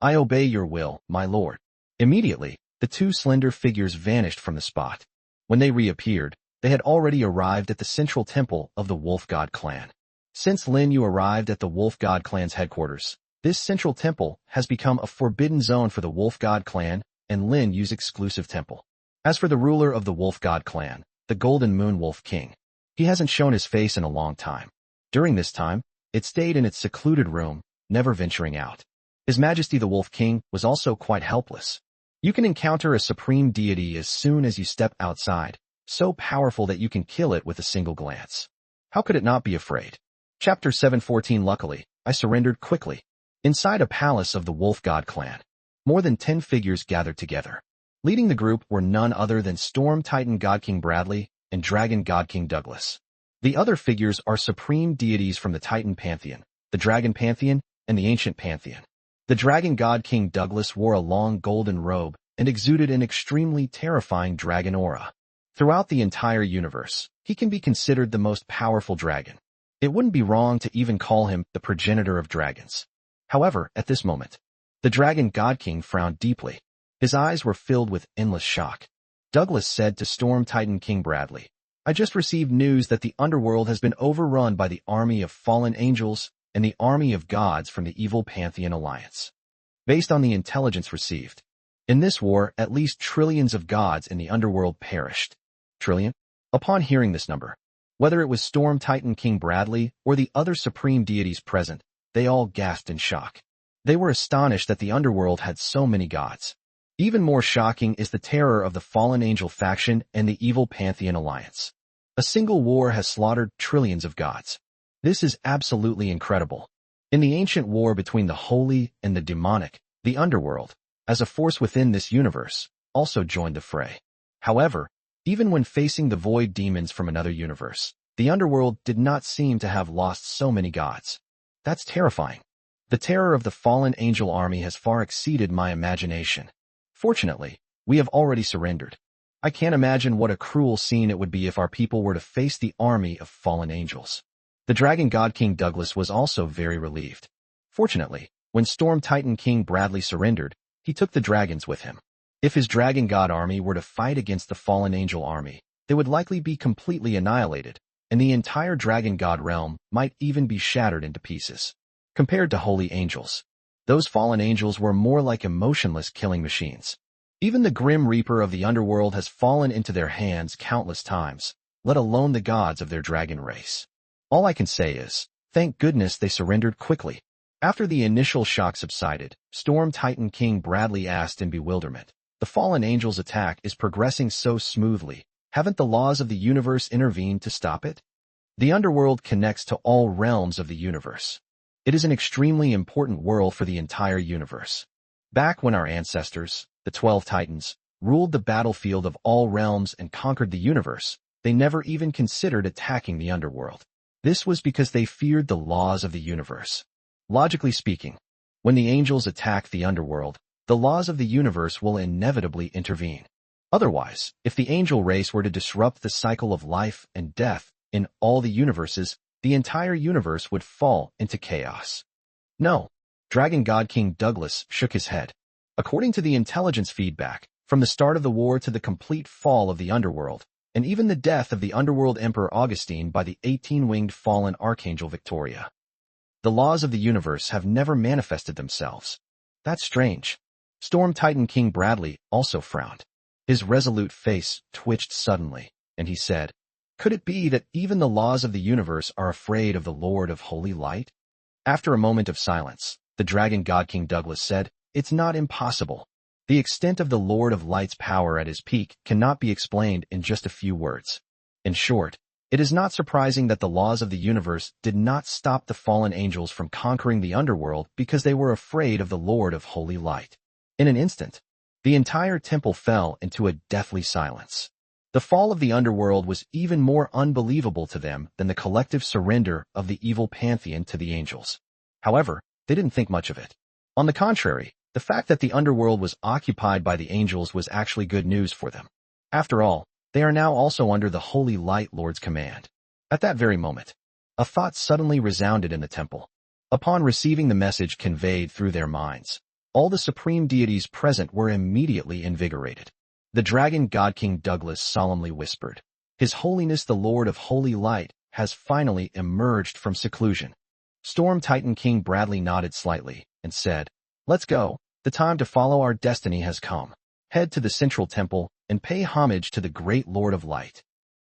"I obey your will, my lord." Immediately, the two slender figures vanished from the spot. When they reappeared, they had already arrived at the central temple of the Wolf God clan. Since Lin Yu arrived at the Wolf God clan's headquarters, this central temple has become a forbidden zone for the Wolf God clan and Lin Yu's exclusive temple. As for the ruler of the Wolf God clan, the Golden Moon Wolf King, he hasn't shown his face in a long time. During this time, it stayed in its secluded room, never venturing out. His Majesty the Wolf King was also quite helpless. You can encounter a supreme deity as soon as you step outside, so powerful that you can kill it with a single glance. How could it not be afraid? Chapter 714. Luckily, I surrendered quickly. Inside a palace of the Wolf God clan, more than 10 figures gathered together. Leading the group were none other than Storm Titan God King Bradley and Dragon God King Douglas. The other figures are supreme deities from the Titan Pantheon, the Dragon Pantheon, and the Ancient Pantheon. The Dragon God King Douglas wore a long golden robe and exuded an extremely terrifying dragon aura. Throughout the entire universe, he can be considered the most powerful dragon. It wouldn't be wrong to even call him the progenitor of dragons. However, at this moment, the Dragon God King frowned deeply. His eyes were filled with endless shock. Douglas said to Storm Titan King Bradley, "I just received news that the underworld has been overrun by the army of fallen angels and the army of gods from the evil Pantheon Alliance. Based on the intelligence received, in this war, at least trillions of gods in the underworld perished." Trillion? Upon hearing this number, whether it was Storm Titan King Bradley or the other supreme deities present, they all gasped in shock. They were astonished that the underworld had so many gods. Even more shocking is the terror of the fallen angel faction and the evil Pantheon Alliance. A single war has slaughtered trillions of gods. This is absolutely incredible. In the ancient war between the holy and the demonic, the underworld, as a force within this universe, also joined the fray. However, even when facing the void demons from another universe, the underworld did not seem to have lost so many gods. That's terrifying. The terror of the fallen angel army has far exceeded my imagination. Fortunately, we have already surrendered. I can't imagine what a cruel scene it would be if our people were to face the army of fallen angels. The Dragon God King Douglas was also very relieved. Fortunately, when Storm Titan King Bradley surrendered, he took the dragons with him. If his Dragon God army were to fight against the fallen angel army, they would likely be completely annihilated, and the entire dragon god realm might even be shattered into pieces. Compared to holy angels, those fallen angels were more like emotionless killing machines. Even the grim reaper of the underworld has fallen into their hands countless times, let alone the gods of their dragon race. All I can say is, thank goodness they surrendered quickly. After the initial shock subsided, Storm Titan King Bradley asked in bewilderment, "The fallen angel's attack is progressing so smoothly. Haven't the laws of the universe intervened to stop it?" The underworld connects to all realms of the universe. It is an extremely important world for the entire universe. Back when our ancestors, the 12 Titans, ruled the battlefield of all realms and conquered the universe, they never even considered attacking the underworld. This was because they feared the laws of the universe. Logically speaking, when the angels attack the underworld, the laws of the universe will inevitably intervene. Otherwise, if the angel race were to disrupt the cycle of life and death in all the universes, the entire universe would fall into chaos. No. Dragon God King Douglas shook his head. According to the intelligence feedback, from the start of the war to the complete fall of the underworld, and even the death of the underworld Emperor Augustine by the 18-winged fallen Archangel Victoria, the laws of the universe have never manifested themselves. That's strange. Storm Titan King Bradley also frowned. His resolute face twitched suddenly, and he said, "Could it be that even the laws of the universe are afraid of the Lord of Holy Light?" After a moment of silence, the Dragon God King Douglas said, "It's not impossible. The extent of the Lord of Light's power at his peak cannot be explained in just a few words. In short, it is not surprising that the laws of the universe did not stop the fallen angels from conquering the underworld because they were afraid of the Lord of Holy Light." In an instant, the entire temple fell into a deathly silence. The fall of the underworld was even more unbelievable to them than the collective surrender of the evil pantheon to the angels. However, they didn't think much of it. On the contrary, the fact that the underworld was occupied by the angels was actually good news for them. After all, they are now also under the Holy Light Lord's command. At that very moment, a thought suddenly resounded in the temple. Upon receiving the message conveyed through their minds, all the supreme deities present were immediately invigorated. The Dragon God King Douglas solemnly whispered, "His Holiness the Lord of Holy Light has finally emerged from seclusion." Storm Titan King Bradley nodded slightly and said, "Let's go. The time to follow our destiny has come. Head to the central temple and pay homage to the great Lord of Light."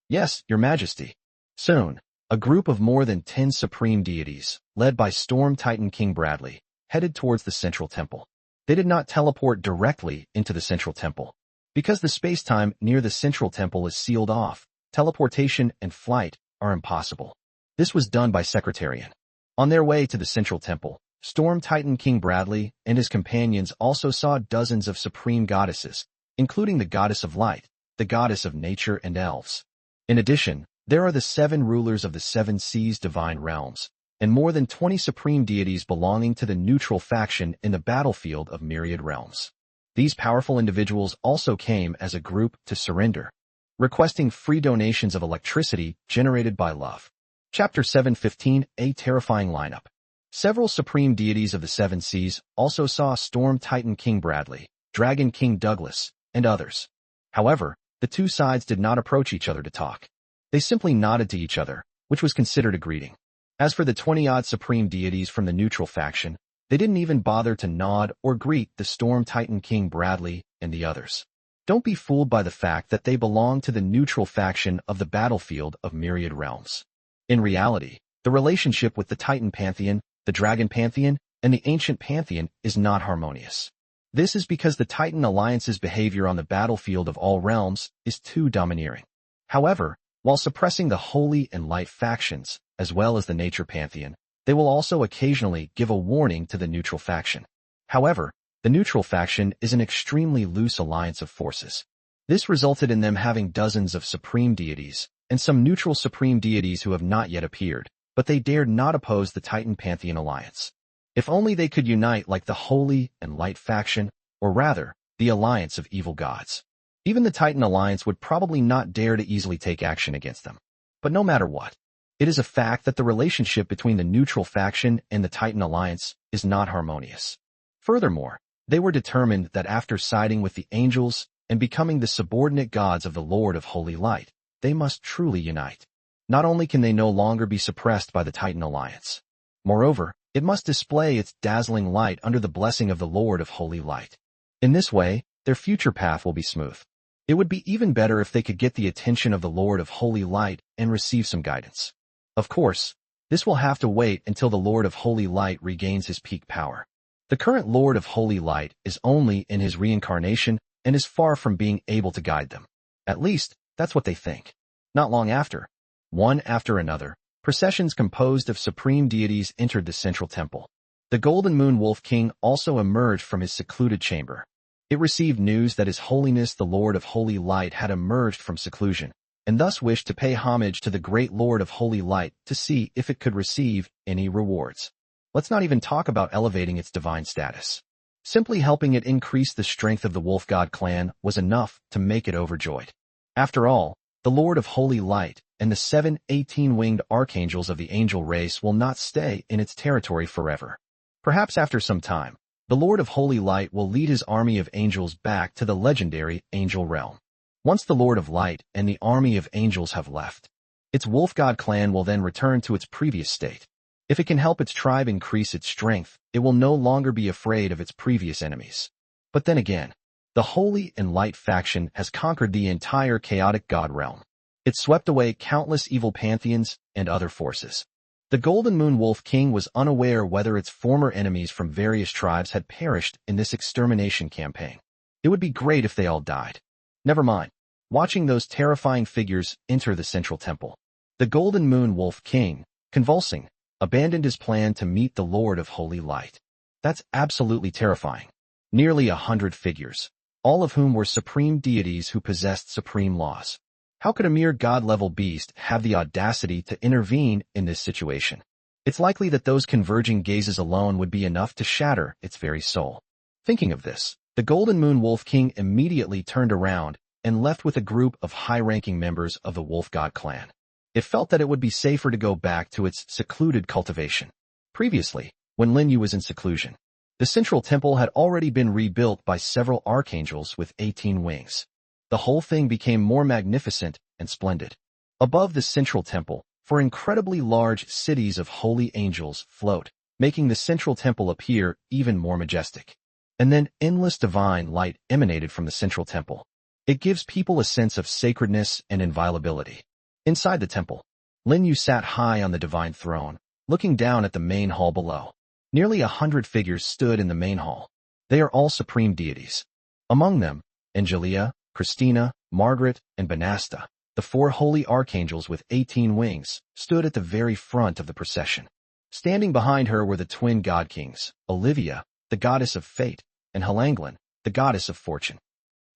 "Yes, Your Majesty." Soon, a group of more than 10 supreme deities, led by Storm Titan King Bradley, headed towards the central temple. They did not teleport directly into the central temple. Because the space-time near the central temple is sealed off, teleportation and flight are impossible. This was done by Secretarian. On their way to the central temple, Storm Titan King Bradley and his companions also saw dozens of supreme goddesses, including the goddess of light, the goddess of nature and elves. In addition, there are the 7 rulers of the 7 seas divine realms, and more than 20 supreme deities belonging to the neutral faction in the battlefield of myriad realms. These powerful individuals also came as a group to surrender, requesting free donations of electricity generated by love. Chapter 715, A Terrifying Lineup. Several supreme deities of the 7 seas also saw Storm Titan King Bradley, Dragon King Douglas, and others. However, the two sides did not approach each other to talk. They simply nodded to each other, which was considered a greeting. As for the 20-odd supreme deities from the neutral faction, they didn't even bother to nod or greet the Storm Titan King Bradley and the others. Don't be fooled by the fact that they belong to the neutral faction of the battlefield of myriad realms. In reality, the relationship with the Titan Pantheon, the Dragon Pantheon, and the Ancient Pantheon is not harmonious. This is because the Titan Alliance's behavior on the battlefield of all realms is too domineering. However, while suppressing the Holy and Light factions, as well as the Nature Pantheon, they will also occasionally give a warning to the neutral faction. However, the neutral faction is an extremely loose alliance of forces. This resulted in them having dozens of supreme deities, and some neutral supreme deities who have not yet appeared, but they dared not oppose the Titan Pantheon alliance. If only they could unite like the Holy and Light faction, or rather, the alliance of evil gods. Even the Titan alliance would probably not dare to easily take action against them. But no matter what, it is a fact that the relationship between the neutral faction and the Titan alliance is not harmonious. Furthermore, they were determined that after siding with the angels and becoming the subordinate gods of the Lord of Holy Light, they must truly unite. Not only can they no longer be suppressed by the Titan Alliance. Moreover, it must display its dazzling light under the blessing of the Lord of Holy Light. In this way, their future path will be smooth. It would be even better if they could get the attention of the Lord of Holy Light and receive some guidance. Of course, this will have to wait until the Lord of Holy Light regains his peak power. The current Lord of Holy Light is only in his reincarnation and is far from being able to guide them. At least, that's what they think. Not long after, one after another, processions composed of supreme deities entered the central temple. The Golden Moon Wolf King also emerged from his secluded chamber. It received news that His Holiness the Lord of Holy Light had emerged from seclusion, and thus wished to pay homage to the great Lord of Holy Light to see if it could receive any rewards. Let's not even talk about elevating its divine status. Simply helping it increase the strength of the Wolf God clan was enough to make it overjoyed. After all, the Lord of Holy Light and the 7 18-winged archangels of the angel race will not stay in its territory forever. Perhaps after some time, the Lord of Holy Light will lead his army of angels back to the legendary angel realm. Once the Lord of Light and the army of angels have left, its Wolf God clan will then return to its previous state. If it can help its tribe increase its strength, it will no longer be afraid of its previous enemies. But then again, the Holy and Light faction has conquered the entire chaotic god realm. It swept away countless evil pantheons and other forces. The Golden Moon Wolf King was unaware whether its former enemies from various tribes had perished in this extermination campaign. It would be great if they all died. Never mind. Watching those terrifying figures enter the central temple, the Golden Moon Wolf King, convulsing, abandoned his plan to meet the Lord of Holy Light. That's absolutely terrifying. Nearly 100 figures, all of whom were supreme deities who possessed supreme laws. How could a mere god-level beast have the audacity to intervene in this situation? It's likely that those converging gazes alone would be enough to shatter its very soul. Thinking of this, the Golden Moon Wolf King immediately turned around and left with a group of high-ranking members of the Wolf God clan. It felt that it would be safer to go back to its secluded cultivation. Previously, when Lin Yu was in seclusion, the central temple had already been rebuilt by several archangels with 18 wings. The whole thing became more magnificent and splendid. Above the central temple, four incredibly large cities of holy angels float, making the central temple appear even more majestic. And then endless divine light emanated from the central temple. It gives people a sense of sacredness and inviolability. Inside the temple, Lin Yu sat high on the divine throne, looking down at the main hall below. Nearly 100 figures stood in the main hall. They are all supreme deities. Among them, Angelia, Christina, Margaret, and Banasta, the 4 holy archangels with 18 wings, stood at the very front of the procession. Standing behind her were the twin god kings, Olivia, the goddess of fate, and Helanglin, the goddess of fortune.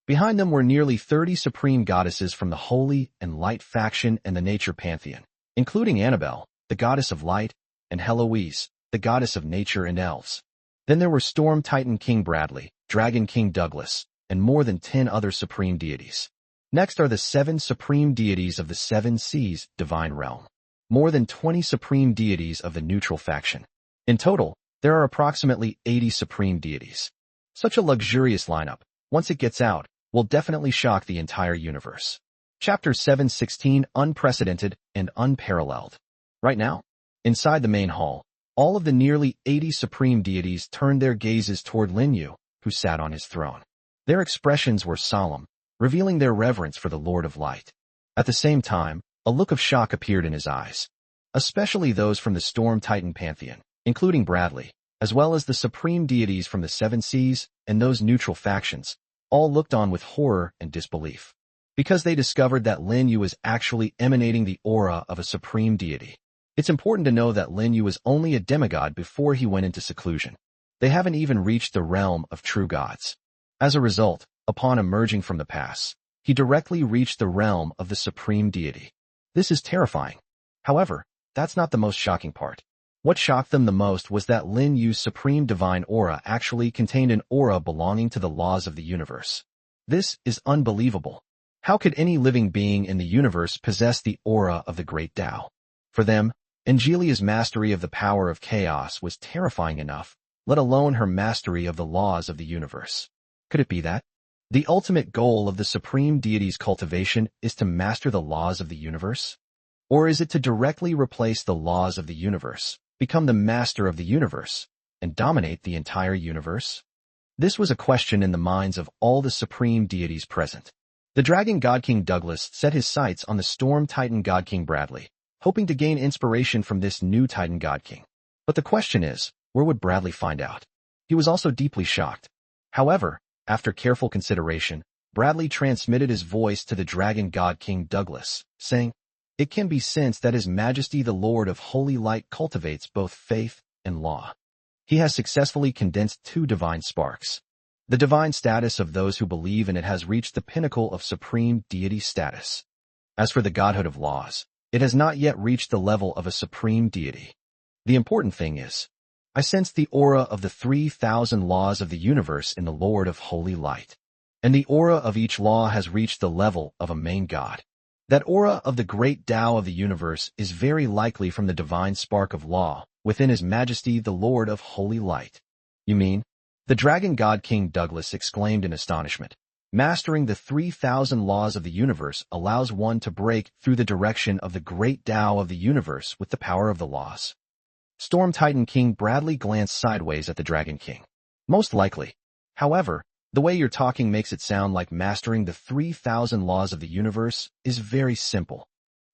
Behind them were nearly 30 supreme goddesses from the Holy and Light faction and the Nature pantheon, including Annabelle, the goddess of light, and Heloise, the goddess of nature and elves. Then there were Storm Titan King Bradley, Dragon King Douglas, and more than 10 other supreme deities. Next are the 7 supreme deities of the 7 seas divine realm. More than 20 supreme deities of the neutral faction. In total, there are approximately 80 supreme deities. Such a luxurious lineup, once it gets out, will definitely shock the entire universe. Chapter 716 Unprecedented and Unparalleled. Right now, inside the main hall, all of the nearly 80 supreme deities turned their gazes toward Lin Yu, who sat on his throne. Their expressions were solemn, revealing their reverence for the Lord of Light. At the same time, a look of shock appeared in his eyes. Especially those from the Storm Titan pantheon, including Bradley, as well as the supreme deities from the 7 seas and those neutral factions, all looked on with horror and disbelief. Because they discovered that Lin Yu was actually emanating the aura of a supreme deity. It's important to know that Lin Yu was only a demigod before he went into seclusion. They haven't even reached the realm of true gods. As a result, upon emerging from the pass, he directly reached the realm of the supreme deity. This is terrifying. However, that's not the most shocking part. What shocked them the most was that Lin Yu's supreme divine aura actually contained an aura belonging to the laws of the universe. This is unbelievable. How could any living being in the universe possess the aura of the great Tao? For them, Angelia's mastery of the power of chaos was terrifying enough, let alone her mastery of the laws of the universe. Could it be that? The ultimate goal of the supreme deity's cultivation is to master the laws of the universe? Or is it to directly replace the laws of the universe, become the master of the universe, and dominate the entire universe? This was a question in the minds of all the supreme deities present. The Dragon God King Douglas set his sights on the Storm Titan God King Bradley, hoping to gain inspiration from this new Titan God King. But the question is, where would Bradley find out? He was also deeply shocked. However, after careful consideration, Bradley transmitted his voice to the Dragon God King Douglas, saying, "It can be sensed that His Majesty the Lord of Holy Light cultivates both faith and law. He has successfully condensed two divine sparks. The divine status of those who believe in it has reached the pinnacle of supreme deity status. As for the godhood of laws, it has not yet reached the level of a supreme deity. The important thing is, I sense the aura of the 3,000 laws of the universe in the Lord of Holy Light, and the aura of each law has reached the level of a main god. That aura of the great Tao of the universe is very likely from the divine spark of law within His Majesty the Lord of Holy Light." "You mean?" The Dragon God King Douglas exclaimed in astonishment. "Mastering the 3,000 laws of the universe allows one to break through the direction of the great Tao of the universe with the power of the laws." Storm Titan King Bradley glanced sideways at the Dragon King. "Most likely. However, the way you're talking makes it sound like mastering the 3,000 laws of the universe is very simple.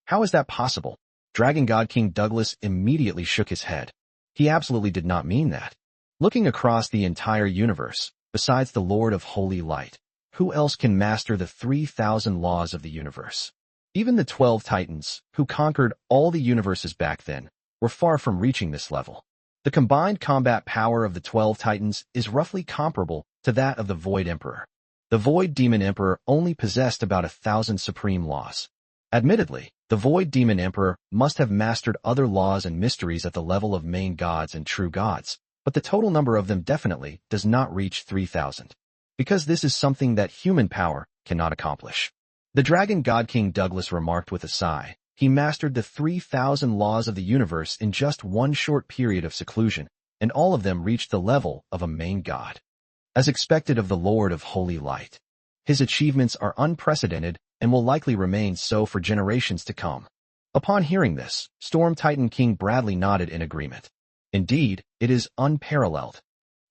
How is that possible?" Dragon God King Douglas immediately shook his head. He absolutely did not mean that. Looking across the entire universe, besides the Lord of Holy Light, who else can master the 3,000 laws of the universe? Even the 12 Titans, who conquered all the universes back then, were far from reaching this level. The combined combat power of the 12 Titans is roughly comparable to that of the Void Emperor. The Void Demon Emperor only possessed about 1,000 supreme laws. Admittedly, the Void Demon Emperor must have mastered other laws and mysteries at the level of main gods and true gods, but the total number of them definitely does not reach 3,000. Because this is something that human power cannot accomplish. The Dragon God King Douglas remarked with a sigh. He mastered the 3,000 laws of the universe in just one short period of seclusion, and all of them reached the level of a main god. As expected of the Lord of Holy Light, his achievements are unprecedented and will likely remain so for generations to come. Upon hearing this, Storm Titan King Bradley nodded in agreement. Indeed, it is unparalleled.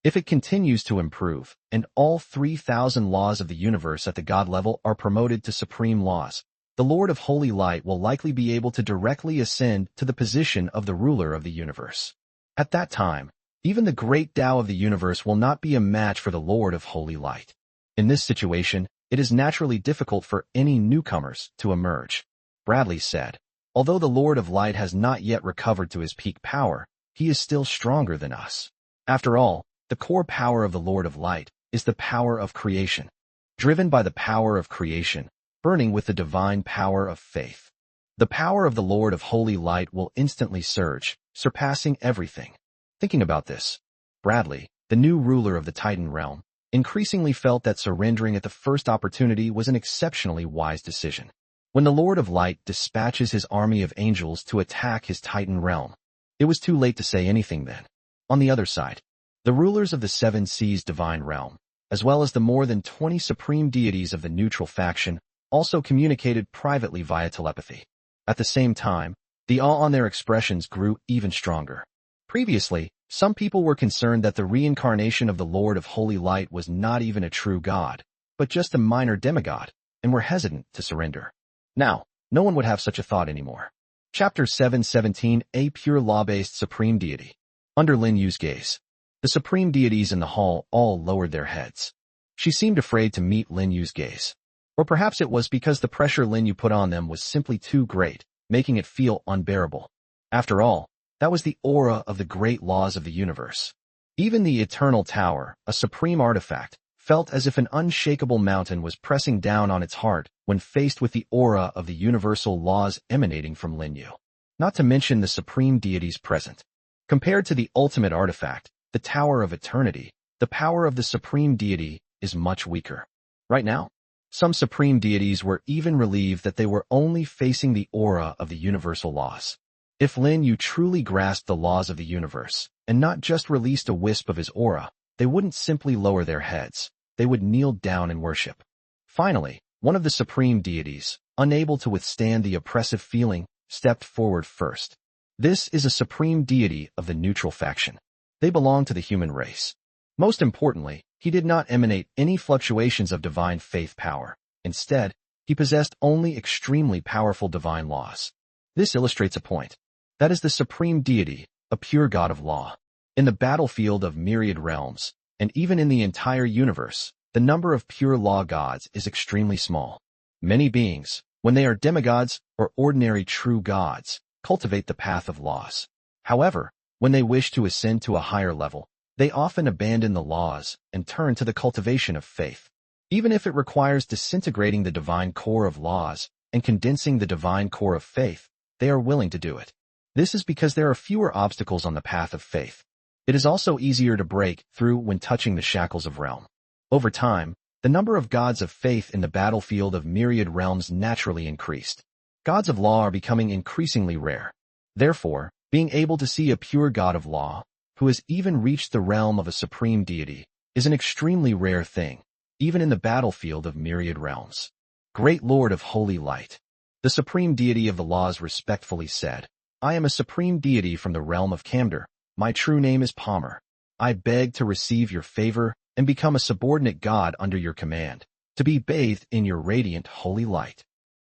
If it continues to improve, and all 3,000 laws of the universe at the god level are promoted to supreme laws, the Lord of Holy Light will likely be able to directly ascend to the position of the ruler of the universe. At that time, even the great Tao of the universe will not be a match for the Lord of Holy Light. In this situation, it is naturally difficult for any newcomers to emerge. Bradley said, "Although the Lord of Light has not yet recovered to his peak power, he is still stronger than us. After all, the core power of the Lord of Light is the power of creation. Driven by the power of creation, burning with the divine power of faith, the power of the Lord of Holy Light will instantly surge, surpassing everything." Thinking about this, Bradley, the new ruler of the Titan realm, increasingly felt that surrendering at the first opportunity was an exceptionally wise decision. When the Lord of Light dispatches his army of angels to attack his Titan realm, it was too late to say anything then. On the other side, the rulers of the Seven Seas divine realm, as well as the more than 20 supreme deities of the neutral faction, also communicated privately via telepathy. At the same time, the awe on their expressions grew even stronger. Previously, some people were concerned that the reincarnation of the Lord of Holy Light was not even a true god, but just a minor demigod, and were hesitant to surrender. Now, no one would have such a thought anymore. Chapter 717, A Pure Law-Based Supreme Deity. Under Lin Yu's gaze, the supreme deities in the hall all lowered their heads. She seemed afraid to meet Lin Yu's gaze. Or perhaps it was because the pressure Lin Yu put on them was simply too great, making it feel unbearable. After all, that was the aura of the great laws of the universe. Even the Eternal Tower, a supreme artifact, felt as if an unshakable mountain was pressing down on its heart when faced with the aura of the universal laws emanating from Lin Yu. Not to mention the supreme deities present. Compared to the ultimate artifact, the Tower of Eternity, the power of the supreme deity is much weaker. Right now, some supreme deities were even relieved that they were only facing the aura of the universal laws. If Lin Yu truly grasped the laws of the universe, and not just released a wisp of his aura, they wouldn't simply lower their heads, they would kneel down and worship. Finally, one of the supreme deities, unable to withstand the oppressive feeling, stepped forward first. This is a supreme deity of the neutral faction. They belong to the human race. Most importantly, he did not emanate any fluctuations of divine faith power. Instead, he possessed only extremely powerful divine laws. This illustrates a point. That is the supreme deity, a pure god of law. In the battlefield of myriad realms, and even in the entire universe, the number of pure law gods is extremely small. Many beings, when they are demigods or ordinary true gods, cultivate the path of laws. However, when they wish to ascend to a higher level, they often abandon the laws and turn to the cultivation of faith. Even if it requires disintegrating the divine core of laws and condensing the divine core of faith, they are willing to do it. This is because there are fewer obstacles on the path of faith. It is also easier to break through when touching the shackles of realm. Over time, the number of gods of faith in the battlefield of myriad realms naturally increased. Gods of law are becoming increasingly rare. Therefore, being able to see a pure god of law, who has even reached the realm of a supreme deity, is an extremely rare thing, even in the battlefield of myriad realms. Great Lord of Holy Light. The supreme deity of the laws respectfully said, I am a supreme deity from the realm of Camder. My true name is Palmer. I beg to receive your favor and become a subordinate god under your command, to be bathed in your radiant holy light.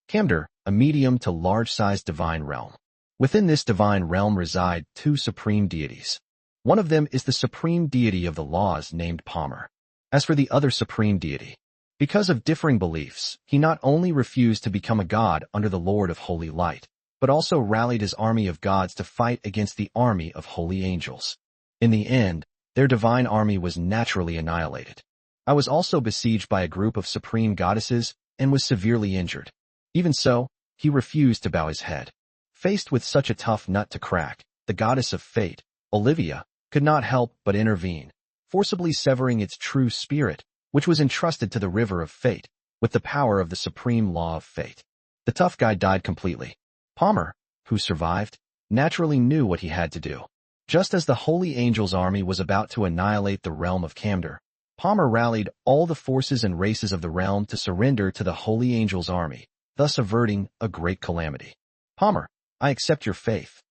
Camder, a medium to large-sized divine realm. Within this divine realm reside two supreme deities. One of them is the supreme deity of the laws named Palmer. As for the other supreme deity, because of differing beliefs, he not only refused to become a god under the Lord of Holy Light, but also rallied his army of gods to fight against the army of holy angels. In the end, their divine army was naturally annihilated. I was also besieged by a group of supreme goddesses and was severely injured. Even so, he refused to bow his head. Faced with such a tough nut to crack, the goddess of fate, Olivia, could not help but intervene, forcibly severing its true spirit, which was entrusted to the river of fate, with the power of the supreme law of fate. The tough guy died completely. Palmer, who survived, naturally knew what he had to do. Just as the Holy Angels' army was about to annihilate the realm of Camder, Palmer rallied all the forces and races of the realm to surrender to the Holy Angels' army, thus averting a great calamity. Palmer, I accept your faith.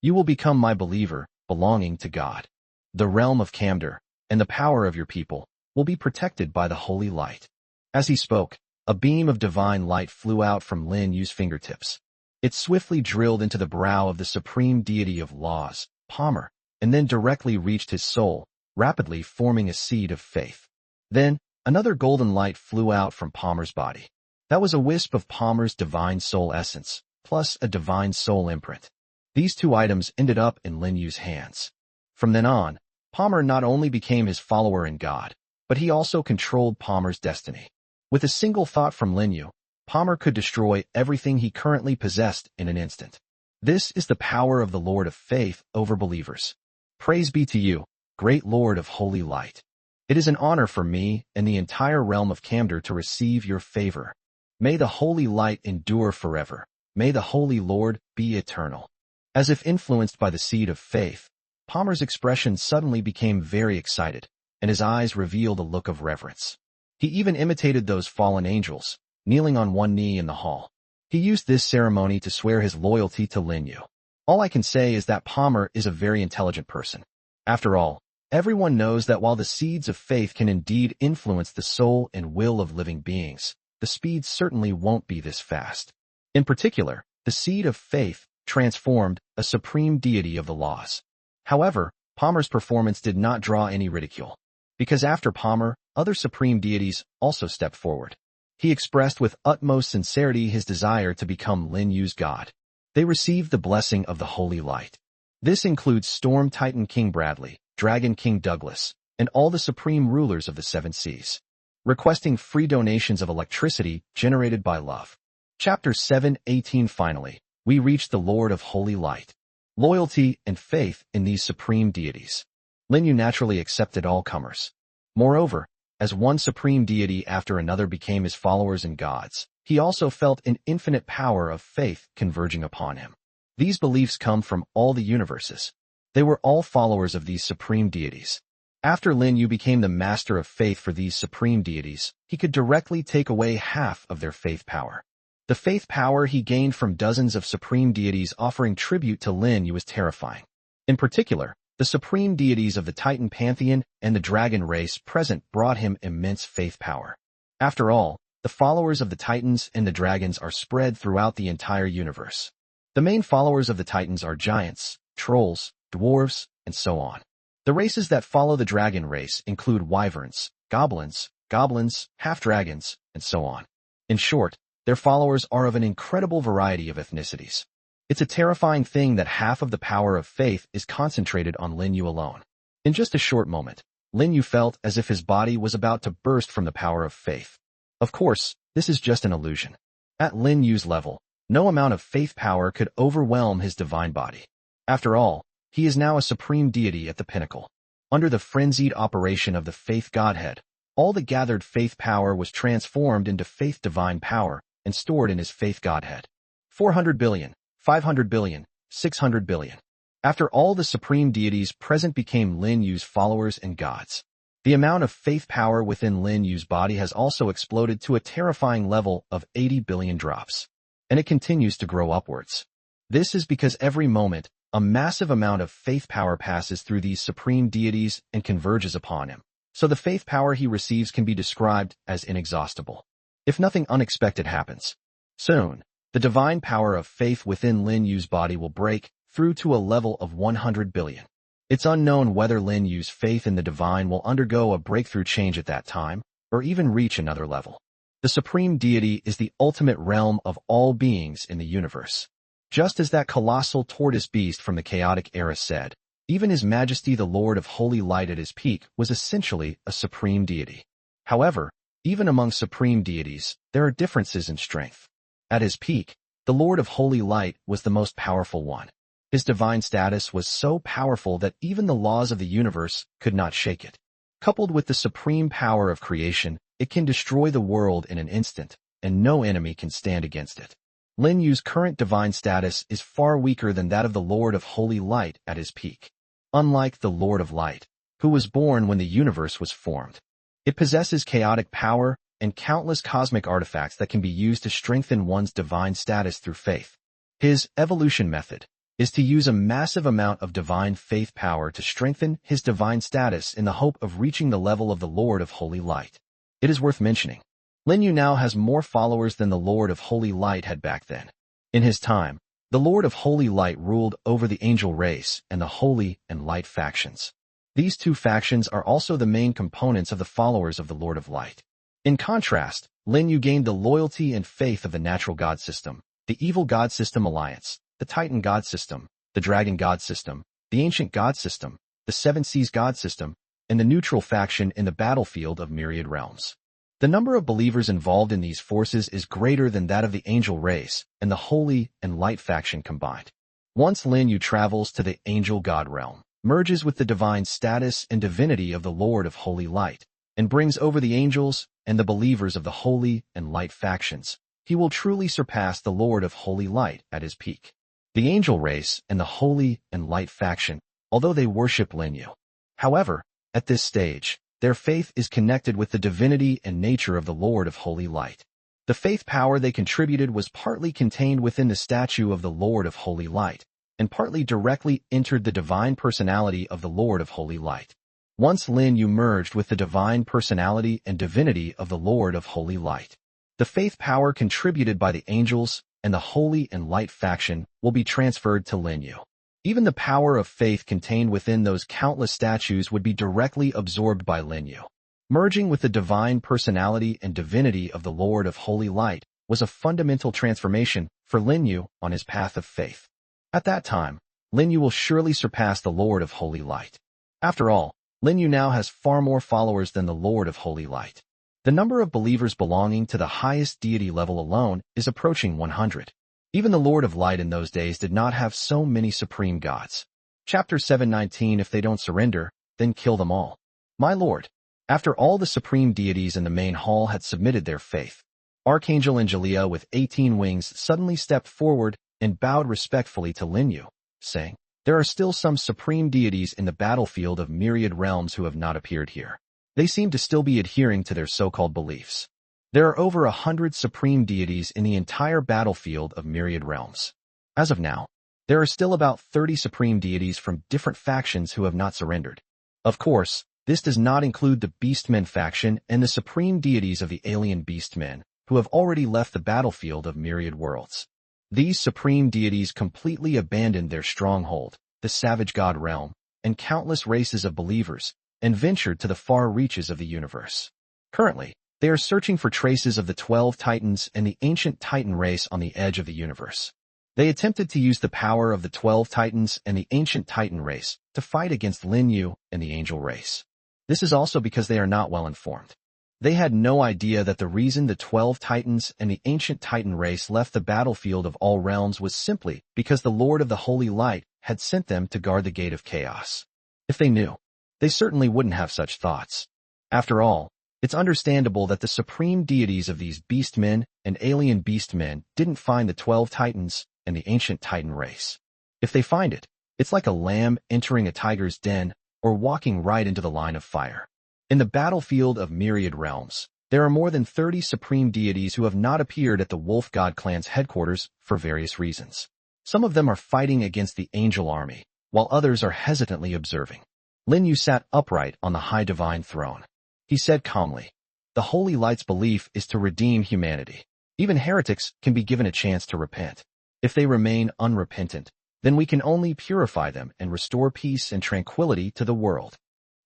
You will become my believer, belonging to God. The realm of Camder, and the power of your people, will be protected by the holy light. As he spoke, a beam of divine light flew out from Lin Yu's fingertips. It swiftly drilled into the brow of the supreme deity of laws, Palmer, and then directly reached his soul, rapidly forming a seed of faith. Then, another golden light flew out from Palmer's body. That was a wisp of Palmer's divine soul essence, plus a divine soul imprint. These two items ended up in Lin Yu's hands. From then on, Palmer not only became his follower in God, but he also controlled Palmer's destiny. With a single thought from Lin Yu, Palmer could destroy everything he currently possessed in an instant. This is the power of the Lord of Faith over believers. Praise be to you, great Lord of Holy Light. It is an honor for me and the entire realm of Camder to receive your favor. May the holy light endure forever. May the Holy Lord be eternal. As if influenced by the seed of faith, Palmer's expression suddenly became very excited, and his eyes revealed a look of reverence. He even imitated those fallen angels, kneeling on one knee in the hall. He used this ceremony to swear his loyalty to Lin Yu. All I can say is that Palmer is a very intelligent person. After all, everyone knows that while the seeds of faith can indeed influence the soul and will of living beings, the speed certainly won't be this fast. In particular, the seed of faith transformed a supreme deity of the laws. However, Palmer's performance did not draw any ridicule, because after Palmer, other supreme deities also stepped forward. He expressed with utmost sincerity his desire to become Lin Yu's god. They received the blessing of the Holy Light. This includes Storm Titan King Bradley, Dragon King Douglas, and all the supreme rulers of the Seven Seas, requesting free donations of electricity generated by love. Chapter 7:18 Finally, we reach the Lord of Holy Light. Loyalty and faith in these supreme deities. Lin Yu naturally accepted all comers. Moreover, as one supreme deity after another became his followers and gods, he also felt an infinite power of faith converging upon him. These beliefs come from all the universes. They were all followers of these supreme deities. After Lin Yu became the master of faith for these supreme deities, he could directly take away half of their faith power. The faith power he gained from dozens of supreme deities offering tribute to Lin Yu was terrifying. In particular, the supreme deities of the Titan pantheon and the dragon race present brought him immense faith power. After all, the followers of the Titans and the dragons are spread throughout the entire universe. The main followers of the Titans are giants, trolls, dwarves, and so on. The races that follow the dragon race include wyverns, goblins, half-dragons, and so on. In short, their followers are of an incredible variety of ethnicities. It's a terrifying thing that half of the power of faith is concentrated on Lin Yu alone. In just a short moment, Lin Yu felt as if his body was about to burst from the power of faith. Of course, this is just an illusion. At Lin Yu's level, no amount of faith power could overwhelm his divine body. After all, he is now a supreme deity at the pinnacle. Under the frenzied operation of the faith godhead, all the gathered faith power was transformed into faith divine power and stored in his faith godhead. 400 billion, 500 billion, 600 billion. After all the supreme deities present became Lin Yu's followers and gods. The amount of faith power within Lin Yu's body has also exploded to a terrifying level of 80 billion drops. And it continues to grow upwards. This is because every moment, a massive amount of faith power passes through these supreme deities and converges upon him. So the faith power he receives can be described as inexhaustible. If nothing unexpected happens, soon, the divine power of faith within Lin Yu's body will break through to a level of 100 billion. It's unknown whether Lin Yu's faith in the divine will undergo a breakthrough change at that time, or even reach another level. The supreme deity is the ultimate realm of all beings in the universe. Just as that colossal tortoise beast from the chaotic era said, even His Majesty the Lord of Holy Light at his peak was essentially a supreme deity. However, even among supreme deities, there are differences in strength. At his peak, the Lord of Holy Light was the most powerful one. His divine status was so powerful that even the laws of the universe could not shake it. Coupled with the supreme power of creation, it can destroy the world in an instant, and no enemy can stand against it. Lin Yu's current divine status is far weaker than that of the Lord of Holy Light at his peak. Unlike the Lord of Light, who was born when the universe was formed, it possesses chaotic power and countless cosmic artifacts that can be used to strengthen one's divine status through faith. His evolution method is to use a massive amount of divine faith power to strengthen his divine status in the hope of reaching the level of the Lord of Holy Light. It is worth mentioning, Lin Yu now has more followers than the Lord of Holy Light had back then. In his time, the Lord of Holy Light ruled over the angel race and the Holy and Light factions. These two factions are also the main components of the followers of the Lord of Light. In contrast, Lin Yu gained the loyalty and faith of the natural god system, the evil god system alliance, the Titan god system, the dragon god system, the ancient god system, the seven seas god system, and the neutral faction in the battlefield of myriad realms. The number of believers involved in these forces is greater than that of the angel race and the Holy and Light faction combined. Once Lin Yu travels to the angel god realm, merges with the divine status and divinity of the Lord of Holy Light, and brings over the angels and the believers of the Holy and Light factions, he will truly surpass the Lord of Holy Light at his peak. The angel race and the Holy and Light faction, although they worship Lin Yu. However, at this stage, their faith is connected with the divinity and nature of the Lord of Holy Light. The faith power they contributed was partly contained within the statue of the Lord of Holy Light, and partly directly entered the divine personality of the Lord of Holy Light. Once Lin Yu merged with the divine personality and divinity of the Lord of Holy Light, the faith power contributed by the angels and the Holy and Light faction will be transferred to Lin Yu. Even the power of faith contained within those countless statues would be directly absorbed by Lin Yu. Merging with the divine personality and divinity of the Lord of Holy Light was a fundamental transformation for Lin Yu on his path of faith. At that time, Lin Yu will surely surpass the Lord of Holy Light. After all, Lin Yu now has far more followers than the Lord of Holy Light. The number of believers belonging to the highest deity level alone is approaching 100. Even the Lord of Light in those days did not have so many supreme gods. Chapter 719. If they don't surrender, then kill them all. My lord. After all the supreme deities in the main hall had submitted their faith, Archangel Angelia with 18 wings suddenly stepped forward and bowed respectfully to Lin Yu, saying, "There are still some supreme deities in the battlefield of myriad realms who have not appeared here. They seem to still be adhering to their so-called beliefs. There are over 100 supreme deities in the entire battlefield of myriad realms. As of now, there are still about 30 supreme deities from different factions who have not surrendered. Of course, this does not include the Beastmen faction and the supreme deities of the alien Beastmen, who have already left the battlefield of myriad worlds. These supreme deities completely abandoned their stronghold, the savage god realm, and countless races of believers, and ventured to the far reaches of the universe. Currently, they are searching for traces of the 12 Titans and the ancient Titan race on the edge of the universe. They attempted to use the power of the 12 Titans and the ancient Titan race to fight against Lin Yu and the angel race. This is also because they are not well informed. They had no idea that the reason the 12 Titans and the ancient Titan race left the battlefield of all realms was simply because the Lord of the Holy Light had sent them to guard the gate of chaos. If they knew, they certainly wouldn't have such thoughts. After all, it's understandable that the supreme deities of these beastmen and alien beastmen didn't find the 12 Titans and the ancient Titan race. If they find it, it's like a lamb entering a tiger's den or walking right into the line of fire. In the battlefield of myriad realms, there are more than 30 supreme deities who have not appeared at the Wolf God clan's headquarters for various reasons. Some of them are fighting against the angel army, while others are hesitantly observing. Lin Yu sat upright on the high divine throne. He said calmly, "The Holy Light's belief is to redeem humanity. Even heretics can be given a chance to repent. If they remain unrepentant, then we can only purify them and restore peace and tranquility to the world.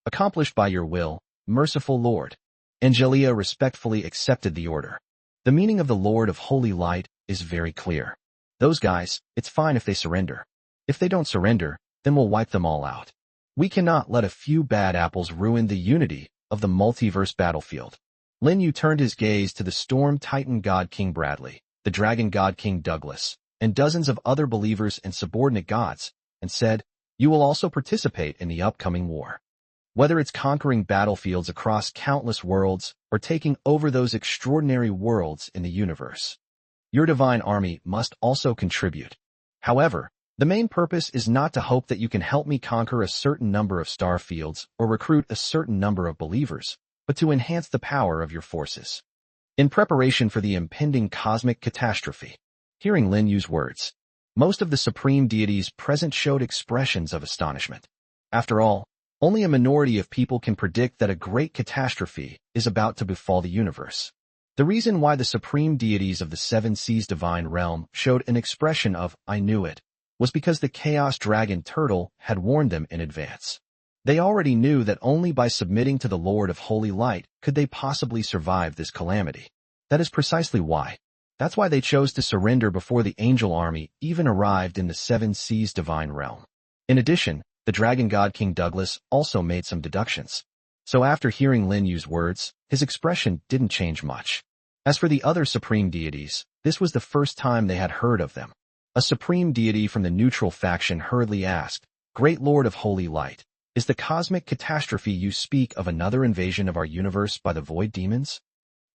Accomplished by your will, merciful Lord." Angelia respectfully accepted the order. The meaning of the Lord of Holy Light is very clear. Those guys, it's fine if they surrender. If they don't surrender, then we'll wipe them all out. We cannot let a few bad apples ruin the unity of the multiverse battlefield. Lin Yu turned his gaze to the Storm Titan God King Bradley, the Dragon God King Douglas, and dozens of other believers and subordinate gods, and said, "You will also participate in the upcoming war. Whether it's conquering battlefields across countless worlds or taking over those extraordinary worlds in the universe, your divine army must also contribute. However, the main purpose is not to hope that you can help me conquer a certain number of star fields or recruit a certain number of believers, but to enhance the power of your forces. In preparation for the impending cosmic catastrophe." Hearing Lin Yu's words, most of the supreme deities present showed expressions of astonishment. After all, only a minority of people can predict that a great catastrophe is about to befall the universe. The reason why the supreme deities of the Seven Seas divine realm showed an expression of "I knew it" was because the Chaos Dragon Turtle had warned them in advance. They already knew that only by submitting to the Lord of Holy Light could they possibly survive this calamity. That is precisely why. That's why they chose to surrender before the angel army even arrived in the Seven Seas divine realm. In addition, the Dragon God King Douglas also made some deductions. So after hearing Lin Yu's words, his expression didn't change much. As for the other supreme deities, this was the first time they had heard of them. A supreme deity from the neutral faction hurriedly asked, "Great Lord of Holy Light, is the cosmic catastrophe you speak of another invasion of our universe by the void demons?"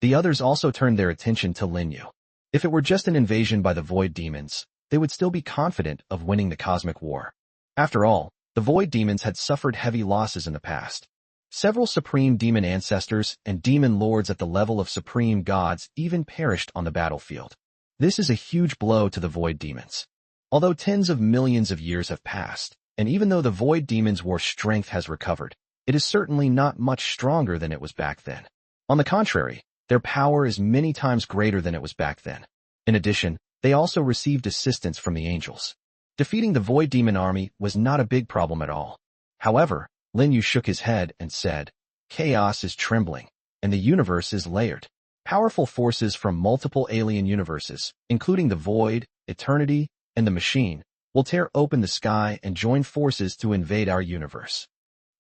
The others also turned their attention to Lin Yu. If it were just an invasion by the void demons, they would still be confident of winning the cosmic war. After all, the void demons had suffered heavy losses in the past. Several supreme demon ancestors and demon lords at the level of supreme gods even perished on the battlefield. This is a huge blow to the void demons. Although tens of millions of years have passed, and even though the void demons' war strength has recovered, it is certainly not much stronger than it was back then. On the contrary, their power is many times greater than it was back then. In addition, they also received assistance from the angels. Defeating the void demon army was not a big problem at all. However, Lin Yu shook his head and said, "Chaos is trembling, and the universe is layered. Powerful forces from multiple alien universes, including the void, eternity, and the machine, will tear open the sky and join forces to invade our universe.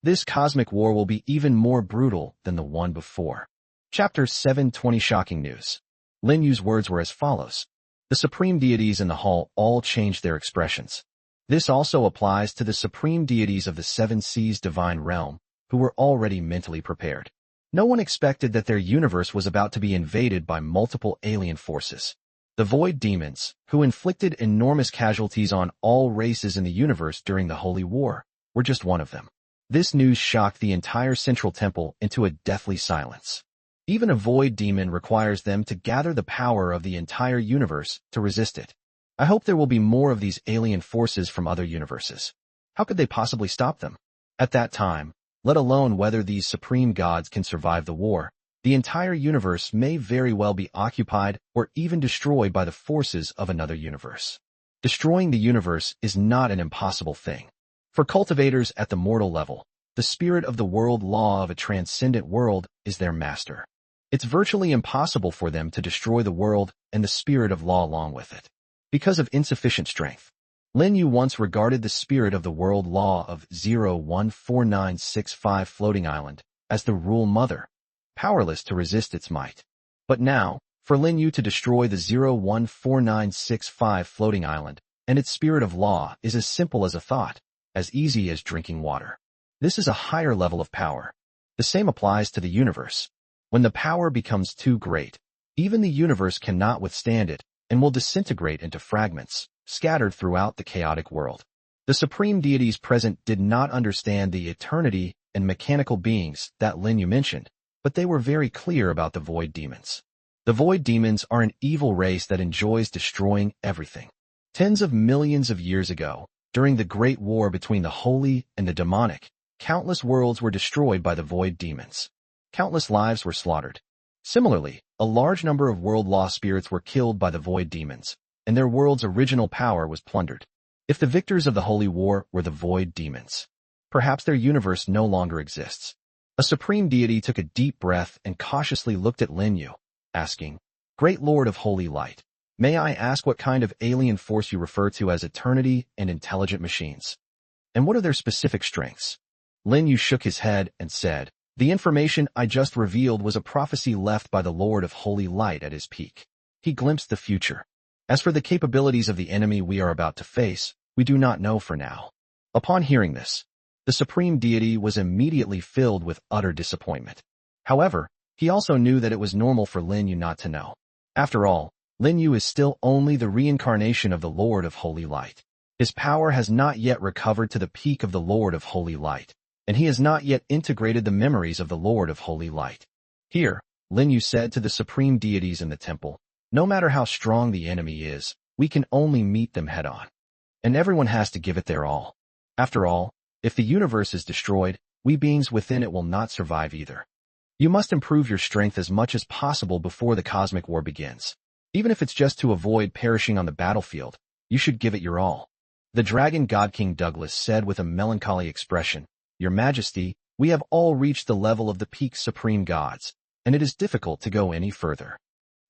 This cosmic war will be even more brutal than the one before." Chapter 720 Shocking News. Lin Yu's words were as follows. The supreme deities in the hall all changed their expressions. This also applies to the supreme deities of the Seven Seas divine realm, who were already mentally prepared. No one expected that their universe was about to be invaded by multiple alien forces. The void demons, who inflicted enormous casualties on all races in the universe during the Holy War, were just one of them. This news shocked the entire Central Temple into a deathly silence. Even a void demon requires them to gather the power of the entire universe to resist it. I hope there will be more of these alien forces from other universes. How could they possibly stop them? At that time, let alone whether these supreme gods can survive the war, the entire universe may very well be occupied or even destroyed by the forces of another universe. Destroying the universe is not an impossible thing. For cultivators at the mortal level, the spirit of the world law of a transcendent world is their master. It's virtually impossible for them to destroy the world and the spirit of law along with it. Because of insufficient strength, Lin Yu once regarded the spirit of the world law of 014965 Floating Island as the rule mother, powerless to resist its might. But now, for Lin Yu to destroy the 014965 Floating Island and its spirit of law is as simple as a thought, as easy as drinking water. This is a higher level of power. The same applies to the universe. When the power becomes too great, even the universe cannot withstand it and will disintegrate into fragments, scattered throughout the chaotic world. The supreme deities present did not understand the eternity and mechanical beings that Lin Yu mentioned, but they were very clear about the void demons. The void demons are an evil race that enjoys destroying everything. Tens of millions of years ago, during the Great War between the holy and the demonic, countless worlds were destroyed by the void demons. Countless lives were slaughtered. Similarly, a large number of world law spirits were killed by the void demons, and their world's original power was plundered. If the victors of the holy war were the void demons, perhaps their universe no longer exists. A supreme deity took a deep breath and cautiously looked at Lin Yu, asking, "Great Lord of Holy Light, may I ask what kind of alien force you refer to as eternity and intelligent machines? And what are their specific strengths?" Lin Yu shook his head and said, "The information I just revealed was a prophecy left by the Lord of Holy Light at his peak. He glimpsed the future. As for the capabilities of the enemy we are about to face, we do not know for now." Upon hearing this, the supreme deity was immediately filled with utter disappointment. However, he also knew that it was normal for Lin Yu not to know. After all, Lin Yu is still only the reincarnation of the Lord of Holy Light. His power has not yet recovered to the peak of the Lord of Holy Light, and he has not yet integrated the memories of the Lord of Holy Light. Here, Lin Yu said to the supreme deities in the temple, "No matter how strong the enemy is, we can only meet them head-on. And everyone has to give it their all. After all, if the universe is destroyed, we beings within it will not survive either. You must improve your strength as much as possible before the cosmic war begins. Even if it's just to avoid perishing on the battlefield, you should give it your all." The dragon god King Douglas said with a melancholy expression, "Your Majesty, we have all reached the level of the peak supreme gods, and it is difficult to go any further."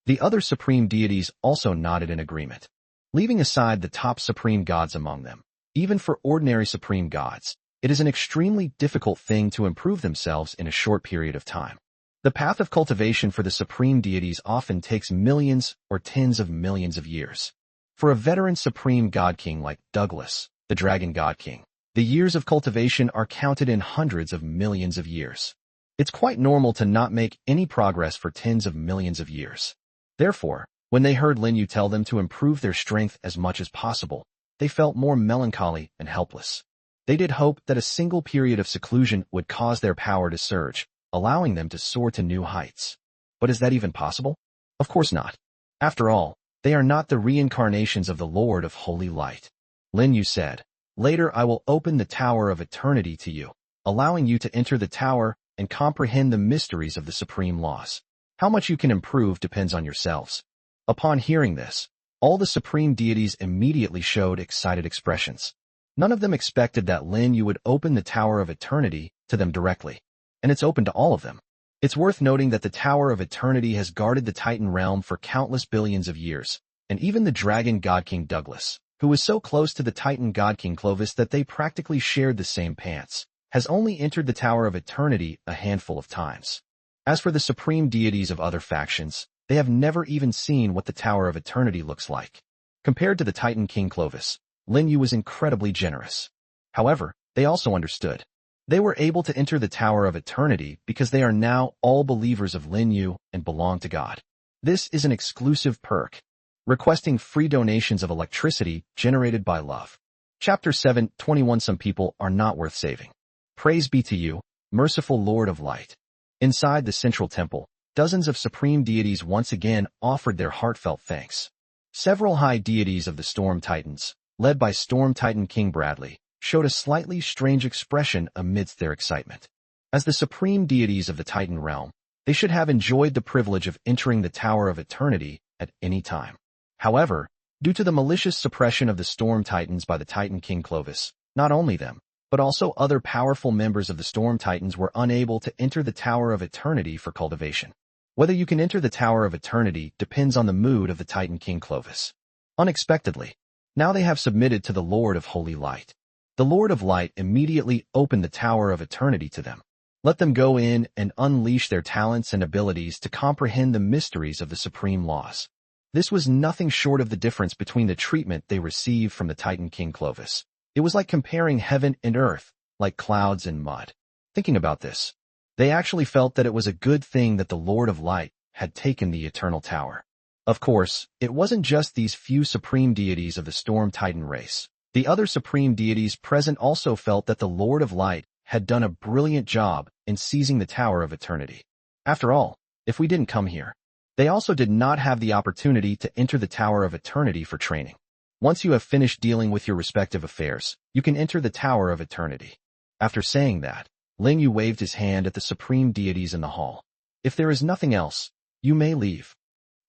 The other supreme deities also nodded in agreement. Leaving aside the top supreme gods among them, even for ordinary supreme gods, it is an extremely difficult thing to improve themselves in a short period of time. The path of cultivation for the supreme deities often takes millions or tens of millions of years. For a veteran supreme god king like Douglas, the dragon god king, the years of cultivation are counted in hundreds of millions of years. It's quite normal to not make any progress for tens of millions of years. Therefore, when they heard Lin Yu tell them to improve their strength as much as possible, they felt more melancholy and helpless. They did hope that a single period of seclusion would cause their power to surge, allowing them to soar to new heights. But is that even possible? Of course not. After all, they are not the reincarnations of the Lord of Holy Light. Lin Yu said, "Later I will open the Tower of Eternity to you, allowing you to enter the tower and comprehend the mysteries of the supreme laws. How much you can improve depends on yourselves." Upon hearing this, all the supreme deities immediately showed excited expressions. None of them expected that Lin Yu would open the Tower of Eternity to them directly, and it's open to all of them. It's worth noting that the Tower of Eternity has guarded the Titan realm for countless billions of years, and even the dragon god King Douglas, who was so close to the Titan god King Clovis that they practically shared the same pants, has only entered the Tower of Eternity a handful of times. As for the supreme deities of other factions, they have never even seen what the Tower of Eternity looks like. Compared to the Titan King Clovis, Lin Yu was incredibly generous. However, they also understood. They were able to enter the Tower of Eternity because they are now all believers of Lin Yu and belong to God. This is an exclusive perk. Requesting free donations of electricity generated by love. Chapter 7:21 Some people are not worth saving. Praise be to you, merciful Lord of Light. Inside the central temple, dozens of supreme deities once again offered their heartfelt thanks. Several high deities of the Storm Titans, led by Storm Titan King Bradley, showed a slightly strange expression amidst their excitement. As the supreme deities of the Titan realm, they should have enjoyed the privilege of entering the Tower of Eternity at any time. However, due to the malicious suppression of the Storm Titans by the Titan King Clovis, not only them, but also other powerful members of the Storm Titans were unable to enter the Tower of Eternity for cultivation. Whether you can enter the Tower of Eternity depends on the mood of the Titan King Clovis. Unexpectedly, now they have submitted to the Lord of Holy Light. The Lord of Light immediately opened the Tower of Eternity to them. Let them go in and unleash their talents and abilities to comprehend the mysteries of the supreme laws. This was nothing short of the difference between the treatment they received from the Titan King Clovis. It was like comparing heaven and earth, like clouds and mud. Thinking about this, they actually felt that it was a good thing that the Lord of Light had taken the Eternal Tower. Of course, it wasn't just these few supreme deities of the Storm Titan race. The other supreme deities present also felt that the Lord of Light had done a brilliant job in seizing the Tower of Eternity. After all, if we didn't come here, they also did not have the opportunity to enter the Tower of Eternity for training. Once you have finished dealing with your respective affairs, you can enter the Tower of Eternity. After saying that, Lin Yu waved his hand at the supreme deities in the hall. If there is nothing else, you may leave.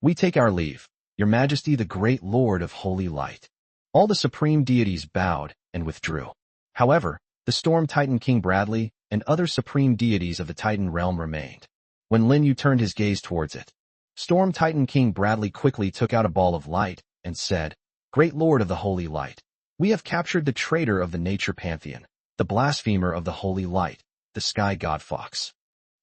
We take our leave, Your Majesty the Great Lord of Holy Light. All the supreme deities bowed and withdrew. However, the Storm Titan King Bradley and other supreme deities of the Titan realm remained. When Lin Yu turned his gaze towards it, Storm Titan King Bradley quickly took out a ball of light and said, Great Lord of the Holy Light, we have captured the traitor of the nature pantheon, the blasphemer of the Holy Light, the Sky God Fox.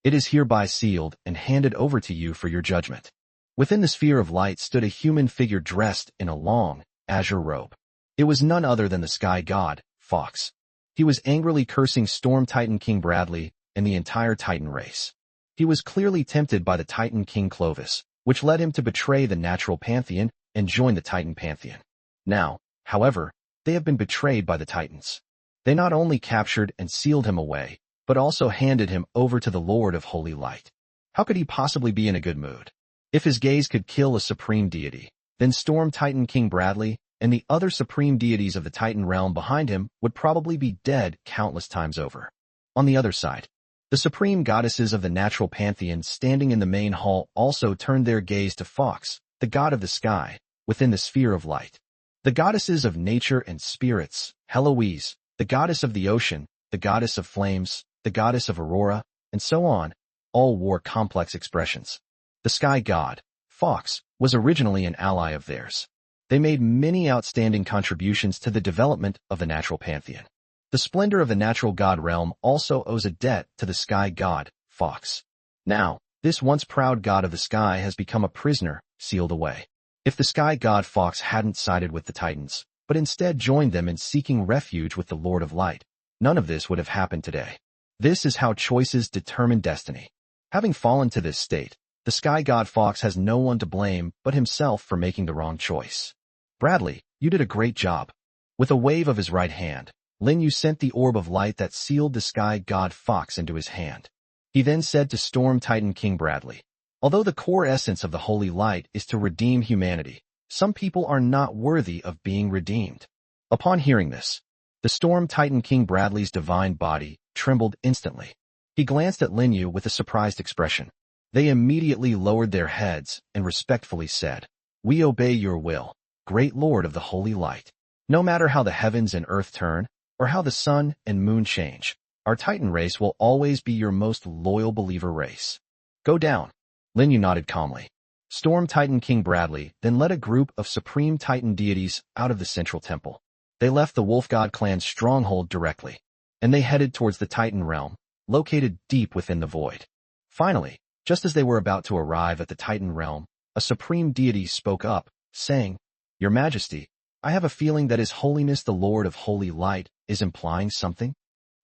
It is hereby sealed and handed over to you for your judgment. Within the sphere of light stood a human figure dressed in a long, azure robe. It was none other than the Sky God, Fox. He was angrily cursing Storm Titan King Bradley and the entire Titan race. He was clearly tempted by the Titan King Clovis, which led him to betray the natural pantheon and join the Titan pantheon. Now, however, they have been betrayed by the Titans. They not only captured and sealed him away, but also handed him over to the Lord of Holy Light. How could he possibly be in a good mood? If his gaze could kill a supreme deity, then Storm Titan King Bradley and the other supreme deities of the Titan realm behind him would probably be dead countless times over. On the other side, the supreme goddesses of the natural pantheon standing in the main hall also turned their gaze to Fox, the god of the sky, within the sphere of light. The goddesses of nature and spirits, Heloise, the goddess of the ocean, the goddess of flames, the goddess of aurora, and so on, all wore complex expressions. The sky god, Fox, was originally an ally of theirs. They made many outstanding contributions to the development of the natural pantheon. The splendor of the natural god realm also owes a debt to the sky god, Fox. Now, this once proud god of the sky has become a prisoner, sealed away. If the sky god Fox hadn't sided with the Titans, but instead joined them in seeking refuge with the Lord of Light, none of this would have happened today. This is how choices determine destiny. Having fallen to this state, the sky god Fox has no one to blame but himself for making the wrong choice. Bradley, you did a great job. With a wave of his right hand, Lin Yu sent the orb of light that sealed the sky god Fox into his hand. He then said to Storm Titan King Bradley, although the core essence of the Holy Light is to redeem humanity, some people are not worthy of being redeemed. Upon hearing this, the Storm Titan King Bradley's divine body trembled instantly. He glanced at Lin Yu with a surprised expression. They immediately lowered their heads and respectfully said, We obey your will, Great Lord of the Holy Light. No matter how the heavens and earth turn, or how the sun and moon change, our Titan race will always be your most loyal believer race. Go down. Lin Yu nodded calmly. Storm Titan King Bradley then led a group of supreme Titan deities out of the central temple. They left the Wolf God clan's stronghold directly, and they headed towards the Titan realm, located deep within the void. Finally, just as they were about to arrive at the Titan realm, a supreme deity spoke up, saying, Your Majesty, I have a feeling that His Holiness the Lord of Holy Light is implying something.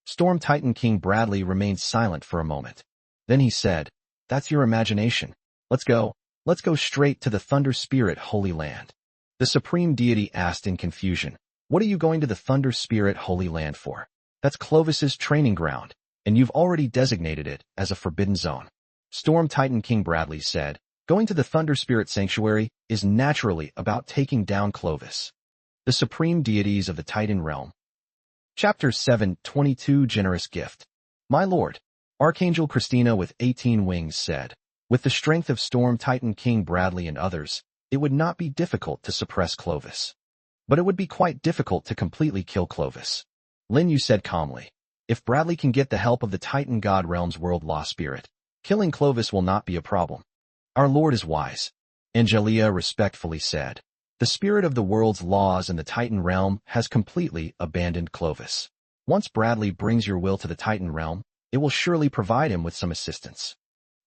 Storm Titan King Bradley remained silent for a moment. Then he said, That's your imagination. Let's go. Let's go straight to the Thunder Spirit Holy Land. The supreme deity asked in confusion, What are you going to the Thunder Spirit Holy Land for? That's Clovis's training ground, and you've already designated it as a forbidden zone. Storm Titan King Bradley said, going to the Thunder Spirit Sanctuary is naturally about taking down Clovis. The Supreme Deities of the Titan Realm. Chapter 7:22 Generous Gift. My lord, Archangel Christina with 18 wings said, with the strength of Storm Titan King Bradley and others, it would not be difficult to suppress Clovis. But it would be quite difficult to completely kill Clovis. Lin Yu said calmly, if Bradley can get the help of the Titan God Realm's world law spirit, killing Clovis will not be a problem. Our lord is wise. Angelia respectfully said, the spirit of the world's laws in the Titan realm has completely abandoned Clovis. Once Bradley brings your will to the Titan realm, it will surely provide him with some assistance.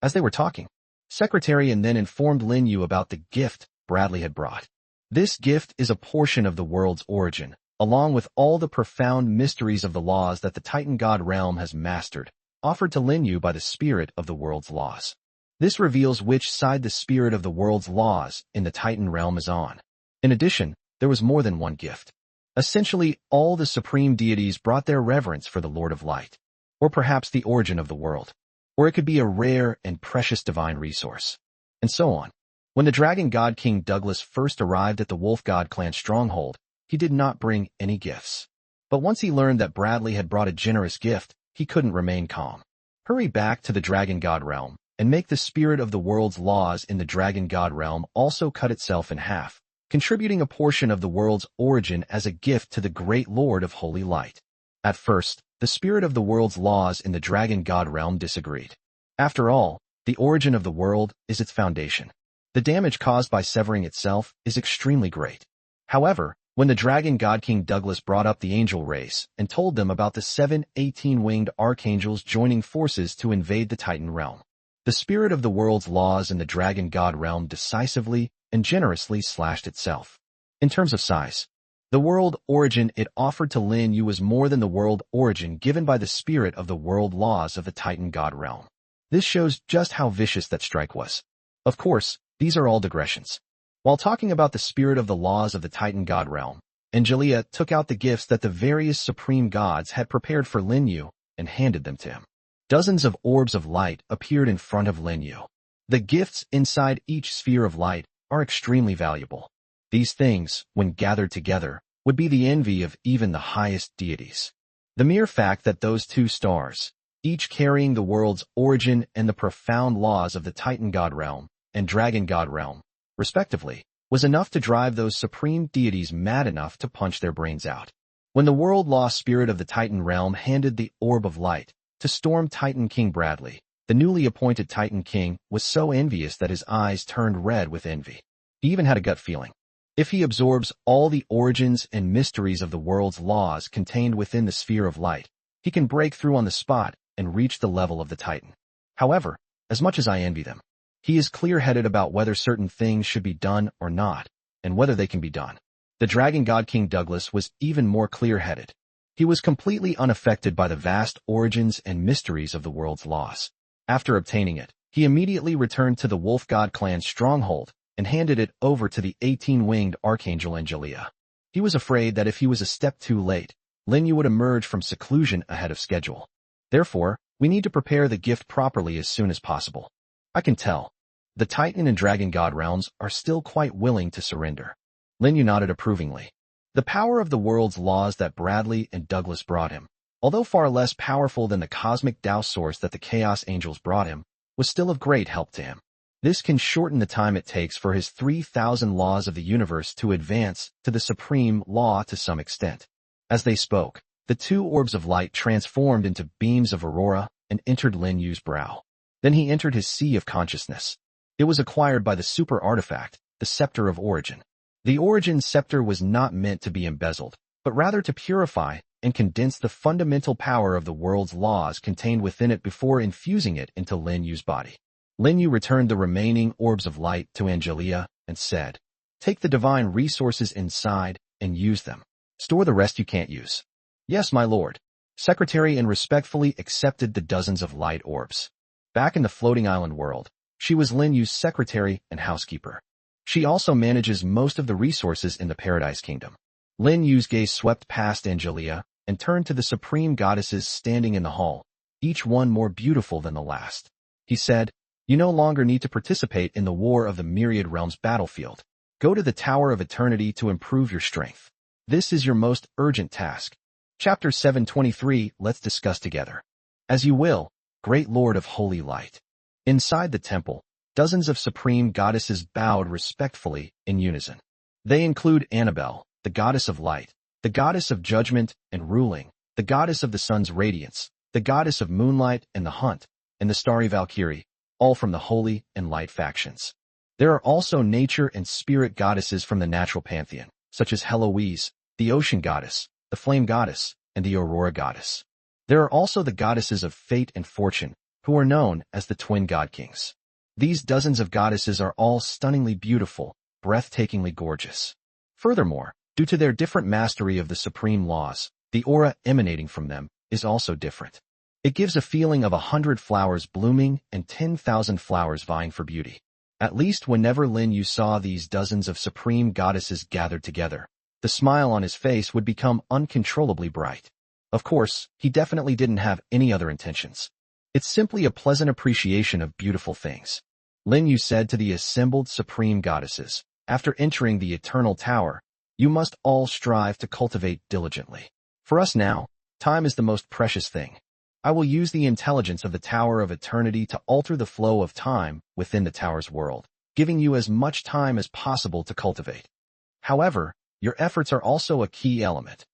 As they were talking, Secretary and then informed Lin Yu about the gift Bradley had brought. This gift is a portion of the world's origin, along with all the profound mysteries of the laws that the Titan God realm has mastered, offered to Lin Yu by the spirit of the world's laws. This reveals which side the spirit of the world's laws in the Titan realm is on. In addition, there was more than one gift. Essentially, all the supreme deities brought their reverence for the Lord of Light, or perhaps the origin of the world, or it could be a rare and precious divine resource, and so on. When the Dragon God King Douglas first arrived at the Wolf God clan stronghold, he did not bring any gifts. But once he learned that Bradley had brought a generous gift, he couldn't remain calm. Hurry back to the Dragon God realm, and make the spirit of the world's laws in the Dragon God realm also cut itself in half, contributing a portion of the world's origin as a gift to the great Lord of Holy Light. At first, the spirit of the world's laws in the Dragon God realm disagreed. After all, the origin of the world is its foundation. The damage caused by severing itself is extremely great. However, when the Dragon God King Douglas brought up the angel race and told them about the 7 18-winged archangels joining forces to invade the Titan realm, the spirit of the world's laws in the Dragon God realm decisively and generously slashed itself. In terms of size, the world origin it offered to Lin Yu was more than the world origin given by the spirit of the world laws of the Titan God realm. This shows just how vicious that strike was. Of course, these are all digressions. While talking about the spirit of the laws of the Titan God realm, Angelia took out the gifts that the various supreme gods had prepared for Lin Yu and handed them to him. Dozens of orbs of light appeared in front of Lin Yu. The gifts inside each sphere of light are extremely valuable. These things, when gathered together, would be the envy of even the highest deities. The mere fact that those two stars, each carrying the world's origin and the profound laws of the Titan God realm and Dragon God realm, respectively, was enough to drive those supreme deities mad enough to punch their brains out. When the world law spirit of the Titan realm handed the orb of light to Storm Titan King Bradley, the newly appointed Titan King was so envious that his eyes turned red with envy. He even had a gut feeling. If he absorbs all the origins and mysteries of the world's laws contained within the sphere of light, he can break through on the spot and reach the level of the Titan. However, as much as I envy them, he is clear-headed about whether certain things should be done or not, and whether they can be done. The Dragon God King Douglas was even more clear-headed. He was completely unaffected by the vast origins and mysteries of the world's laws. After obtaining it, he immediately returned to the Wolf God clan stronghold and handed it over to the 18-winged Archangel Angelia. He was afraid that if he was a step too late, Lin Yu would emerge from seclusion ahead of schedule. Therefore, we need to prepare the gift properly as soon as possible. I can tell. The Titan and Dragon God realms are still quite willing to surrender. Lin Yu nodded approvingly. The power of the world's laws that Bradley and Douglas brought him, although far less powerful than the cosmic Tao source that the Chaos Angels brought him, was still of great help to him. This can shorten the time it takes for his 3,000 laws of the universe to advance to the supreme law to some extent. As they spoke, the two orbs of light transformed into beams of aurora and entered Lin Yu's brow. Then he entered his sea of consciousness. It was acquired by the super artifact, the Scepter of Origin. The Origin Scepter was not meant to be embezzled, but rather to purify and condense the fundamental power of the world's laws contained within it before infusing it into Lin Yu's body. Lin Yu returned the remaining orbs of light to Angelia and said, "Take the divine resources inside and use them. Store the rest you can't use." "Yes, my lord." Secretary and respectfully accepted the dozens of light orbs. Back in the floating island world, she was Lin Yu's secretary and housekeeper. She also manages most of the resources in the Paradise Kingdom. Lin Yu's gaze swept past Angelia and turned to the supreme goddesses standing in the hall, each one more beautiful than the last. He said, You no longer need to participate in the War of the Myriad Realms battlefield. Go to the Tower of Eternity to improve your strength. This is your most urgent task. Chapter 723, let's discuss together. As you will, Great Lord of Holy Light. Inside the temple, dozens of supreme goddesses bowed respectfully in unison. They include Annabelle, the goddess of light, the goddess of judgment and ruling, the goddess of the sun's radiance, the goddess of moonlight and the hunt, and the starry Valkyrie, all from the holy and light factions. There are also nature and spirit goddesses from the natural pantheon, such as Heloise, the ocean goddess, the flame goddess, and the aurora goddess. There are also the goddesses of fate and fortune, who are known as the twin god kings. These dozens of goddesses are all stunningly beautiful, breathtakingly gorgeous. Furthermore, due to their different mastery of the supreme laws, the aura emanating from them is also different. It gives a feeling of 100 flowers blooming and 10,000 flowers vying for beauty. At least whenever Lin Yu saw these dozens of supreme goddesses gathered together, the smile on his face would become uncontrollably bright. Of course, he definitely didn't have any other intentions. It's simply a pleasant appreciation of beautiful things. Lin Yu said to the assembled supreme goddesses, after entering the eternal tower, "You must all strive to cultivate diligently. For us now, time is the most precious thing. I will use the intelligence of the Tower of Eternity to alter the flow of time within the tower's world, giving you as much time as possible to cultivate. However, your efforts are also a key element.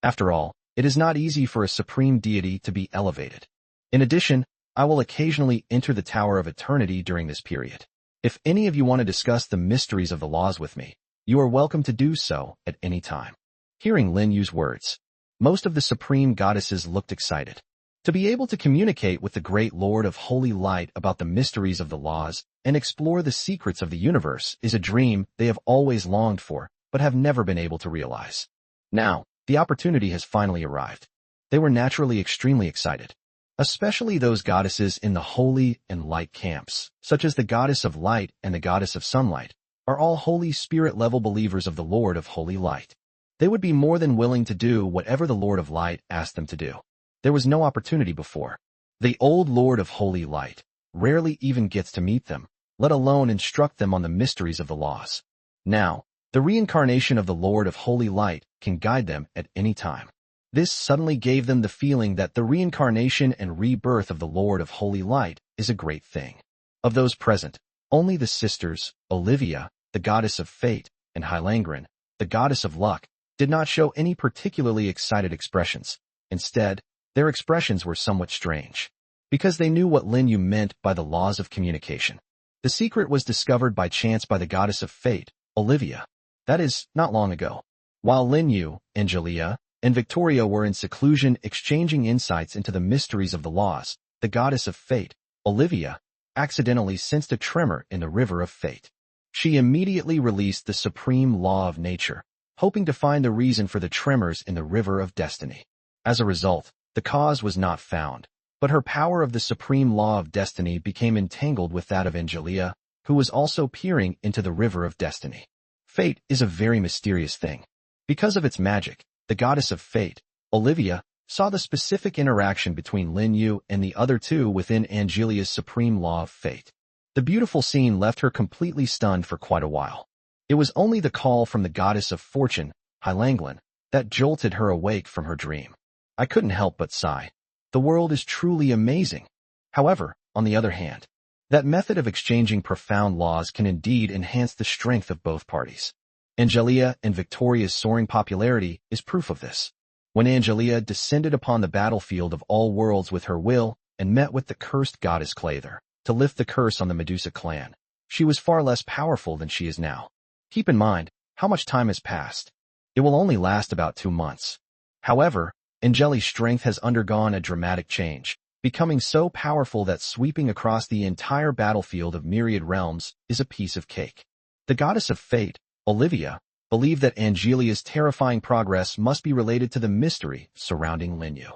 After all, it is not easy for a supreme deity to be elevated. In addition, I will occasionally enter the Tower of Eternity during this period. If any of you want to discuss the mysteries of the laws with me, you are welcome to do so at any time." Hearing Lin Yu's words, most of the supreme goddesses looked excited. To be able to communicate with the Great Lord of Holy Light about the mysteries of the laws and explore the secrets of the universe is a dream they have always longed for, but have never been able to realize. Now, the opportunity has finally arrived. They were naturally extremely excited. Especially those goddesses in the holy and light camps, such as the goddess of light and the goddess of sunlight, are all Holy Spirit-level believers of the Lord of Holy Light. They would be more than willing to do whatever the Lord of Light asked them to do. There was no opportunity before. The old Lord of Holy Light rarely even gets to meet them, let alone instruct them on the mysteries of the laws. Now, the reincarnation of the Lord of Holy Light can guide them at any time. This suddenly gave them the feeling that the reincarnation and rebirth of the Lord of Holy Light is a great thing. Of those present, only the sisters, Olivia, the goddess of fate, and Hylangren, the goddess of luck, did not show any particularly excited expressions. Instead, their expressions were somewhat strange, because they knew what Lin Yu meant by the laws of communication. The secret was discovered by chance by the goddess of fate, Olivia. That is, not long ago. While Lin Yu, Angelia, and Victoria were in seclusion exchanging insights into the mysteries of the laws, the goddess of fate, Olivia, accidentally sensed a tremor in the river of fate. She immediately released the supreme law of nature, hoping to find the reason for the tremors in the river of destiny. As a result, the cause was not found, but her power of the supreme law of destiny became entangled with that of Angelia, who was also peering into the river of destiny. Fate is a very mysterious thing. Because of its magic, the goddess of fate, Olivia, saw the specific interaction between Lin Yu and the other two within Angelia's supreme law of fate. The beautiful scene left her completely stunned for quite a while. It was only the call from the goddess of fortune, Hylangren, that jolted her awake from her dream. I couldn't help but sigh. The world is truly amazing. However, on the other hand, that method of exchanging profound laws can indeed enhance the strength of both parties. Angelia and Victoria's soaring popularity is proof of this. When Angelia descended upon the battlefield of all worlds with her will and met with the cursed goddess Clovis to lift the curse on the Medusa clan, she was far less powerful than she is now. Keep in mind how much time has passed. It will only last about 2 months. However, Angeli's strength has undergone a dramatic change, becoming so powerful that sweeping across the entire battlefield of myriad realms is a piece of cake. The goddess of fate, Olivia, believed that Angelia's terrifying progress must be related to the mystery surrounding Lin Yu.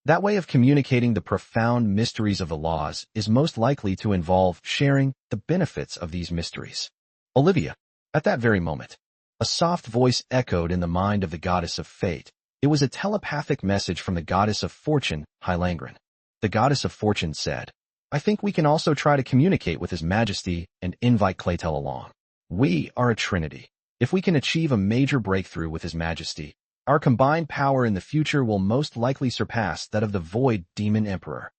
That way of communicating the profound mysteries of the laws is most likely to involve sharing the benefits of these mysteries. Olivia, at that very moment, a soft voice echoed in the mind of the goddess of fate. It was a telepathic message from the goddess of fortune, Hylangren. The goddess of fortune said, I think we can also try to communicate with His Majesty and invite Claytel along. We are a trinity. If we can achieve a major breakthrough with His Majesty, our combined power in the future will most likely surpass that of the Void Demon Emperor.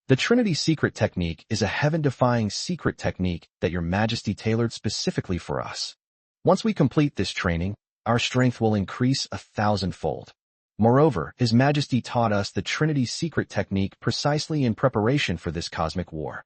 The Trinity Secret Technique is a heaven-defying secret technique that Your Majesty tailored specifically for us. Once we complete this training, our strength will increase 1,000-fold. Moreover, His Majesty taught us the Trinity Secret Technique precisely in preparation for this cosmic war.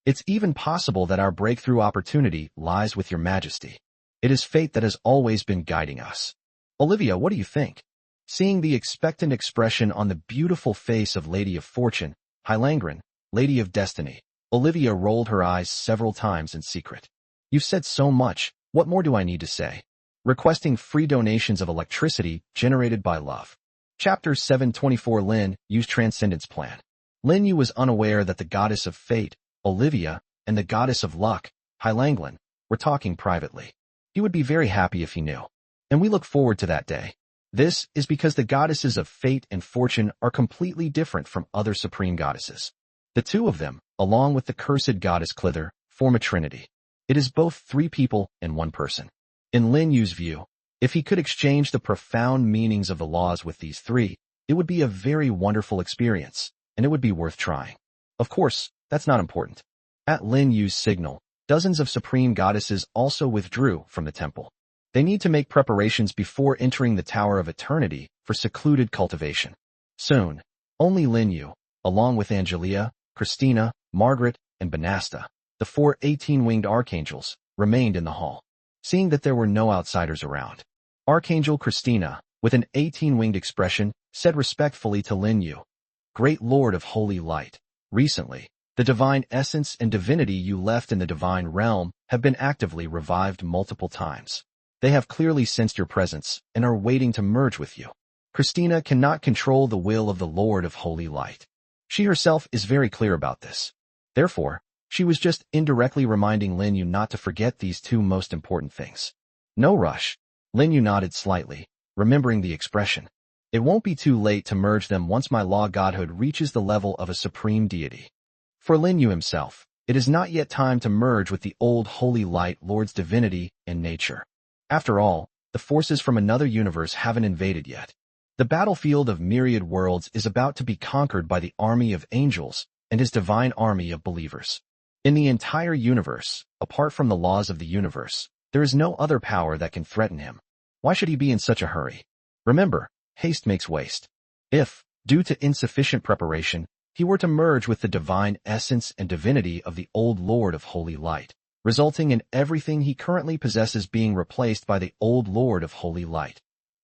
It's even possible that our breakthrough opportunity lies with Your Majesty. It is fate that has always been guiding us. Olivia, what do you think? Seeing the expectant expression on the beautiful face of Lady of Fortune, Hylangren, Lady of Destiny, Olivia rolled her eyes several times in secret. You've said so much, what more do I need to say? Requesting free donations of electricity generated by love. Chapter 724 Lin Yu's Transcendence Plan. Lin Yu was unaware that the goddess of fate, Olivia, and the goddess of luck, Hylangren, were talking privately. He would be very happy if he knew. And we look forward to that day. This is because the goddesses of fate and fortune are completely different from other supreme goddesses. The two of them, along with the cursed goddess Clither, form a trinity. It is both three people and one person. In Lin Yu's view, if he could exchange the profound meanings of the laws with these three, it would be a very wonderful experience, and it would be worth trying. Of course, that's not important. At Lin Yu's signal, dozens of supreme goddesses also withdrew from the temple. They need to make preparations before entering the Tower of Eternity for secluded cultivation. Soon, only Lin Yu, along with Angelia, Christina, Margaret, and Banasta, the 4 18-winged archangels, remained in the hall. Seeing that there were no outsiders around, Archangel Christina, with an 18-winged expression, said respectfully to Lin Yu, "Great Lord of Holy Light, recently, the divine essence and divinity you left in the divine realm have been actively revived multiple times. They have clearly sensed your presence and are waiting to merge with you." Christina cannot control the will of the Lord of Holy Light. She herself is very clear about this. Therefore, she was just indirectly reminding Lin Yu not to forget these two most important things. No rush. Lin Yu nodded slightly, remembering the expression. It won't be too late to merge them once my law godhood reaches the level of a supreme deity. For Lin Yu himself, it is not yet time to merge with the old Holy Light Lord's divinity and nature. After all, the forces from another universe haven't invaded yet. The battlefield of myriad worlds is about to be conquered by the army of angels and his divine army of believers. In the entire universe, apart from the laws of the universe, there is no other power that can threaten him. Why should he be in such a hurry? Remember, haste makes waste. If, due to insufficient preparation, he were to merge with the divine essence and divinity of the old Lord of Holy Light, resulting in everything he currently possesses being replaced by the old Lord of Holy Light,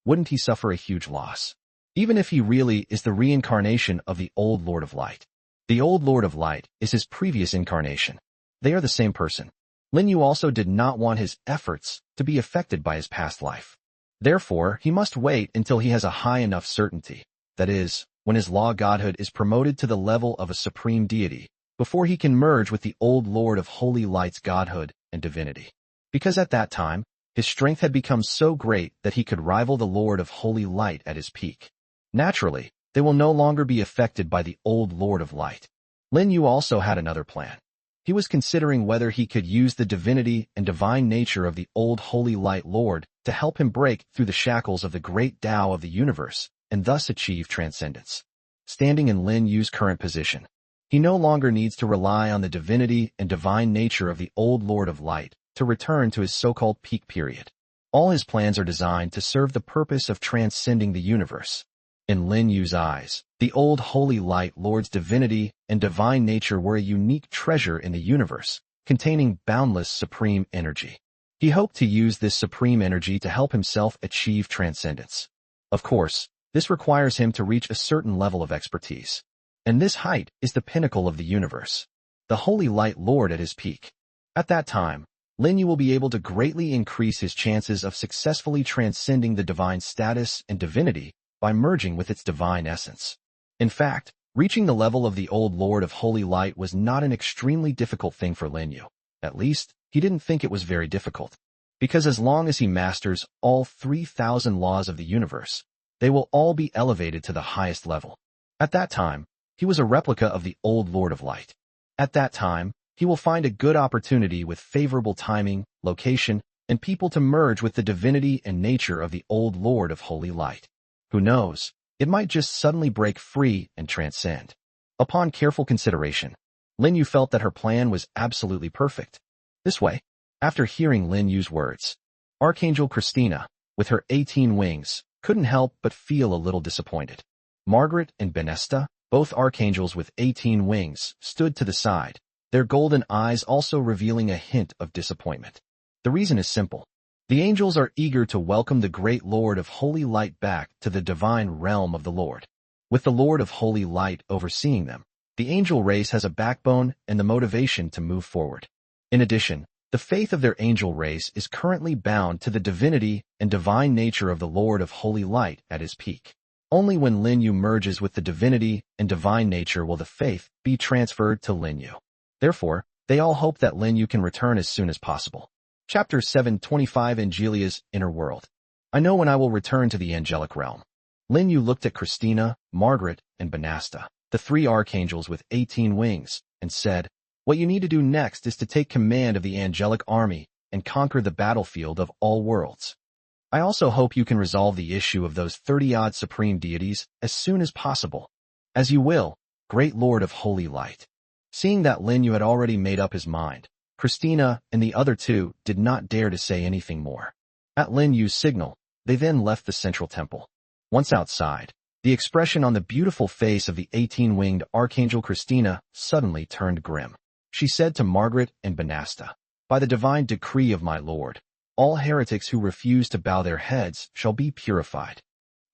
wouldn't he suffer a huge loss? Even if he really is the reincarnation of the old Lord of Light. The old Lord of Light is his previous incarnation. They are the same person. Lin Yu also did not want his efforts to be affected by his past life. Therefore, he must wait until he has a high enough certainty, that is, when his law godhood is promoted to the level of a supreme deity, before he can merge with the old Lord of Holy Light's godhood and divinity. Because at that time, his strength had become so great that he could rival the Lord of Holy Light at his peak. Naturally, they will no longer be affected by the old Lord of Light. Lin Yu also had another plan. He was considering whether he could use the divinity and divine nature of the old Holy Light Lord to help him break through the shackles of the great Tao of the universe and thus achieve transcendence. Standing in Lin Yu's current position, he no longer needs to rely on the divinity and divine nature of the old Lord of Light to return to his so-called peak period. All his plans are designed to serve the purpose of transcending the universe. In Lin Yu's eyes, the old Holy Light Lord's divinity and divine nature were a unique treasure in the universe, containing boundless supreme energy. He hoped to use this supreme energy to help himself achieve transcendence. Of course, this requires him to reach a certain level of expertise. And this height is the pinnacle of the universe. The Holy Light Lord at his peak. At that time, Lin Yu will be able to greatly increase his chances of successfully transcending the divine status and divinity by merging with its divine essence. In fact, reaching the level of the old Lord of Holy Light was not an extremely difficult thing for Lin Yu. At least, he didn't think it was very difficult. Because as long as he masters all 3,000 laws of the universe, they will all be elevated to the highest level. At that time, he was a replica of the old Lord of Light. At that time, he will find a good opportunity with favorable timing, location, and people to merge with the divinity and nature of the old Lord of Holy Light. Who knows, it might just suddenly break free and transcend. Upon careful consideration, Lin Yu felt that her plan was absolutely perfect. This way, after hearing Lin Yu's words, Archangel Christina, with her 18 wings, couldn't help but feel a little disappointed. Margaret and Benesta, both archangels with 18 wings, stood to the side, their golden eyes also revealing a hint of disappointment. The reason is simple. The angels are eager to welcome the great Lord of Holy Light back to the divine realm of the Lord. With the Lord of Holy Light overseeing them, the angel race has a backbone and the motivation to move forward. In addition, the faith of their angel race is currently bound to the divinity and divine nature of the Lord of Holy Light at his peak. Only when Lin Yu merges with the divinity and divine nature will the faith be transferred to Lin Yu. Therefore, they all hope that Lin Yu can return as soon as possible. Chapter 725 Angelia's Inner World. I know when I will return to the angelic realm. Lin Yu looked at Christina, Margaret, and Benasta, the 3 archangels with 18 wings, and said, "What you need to do next is to take command of the angelic army and conquer the battlefield of all worlds. I also hope you can resolve the issue of those 30-odd supreme deities as soon as possible. As you will, great Lord of Holy Light." Seeing that Lin Yu had already made up his mind, Christina and the other 2 did not dare to say anything more. At Lin Yu's signal, they then left the central temple. Once outside, the expression on the beautiful face of the 18-winged Archangel Christina suddenly turned grim. She said to Margaret and Benasta, "By the divine decree of my Lord, all heretics who refuse to bow their heads shall be purified.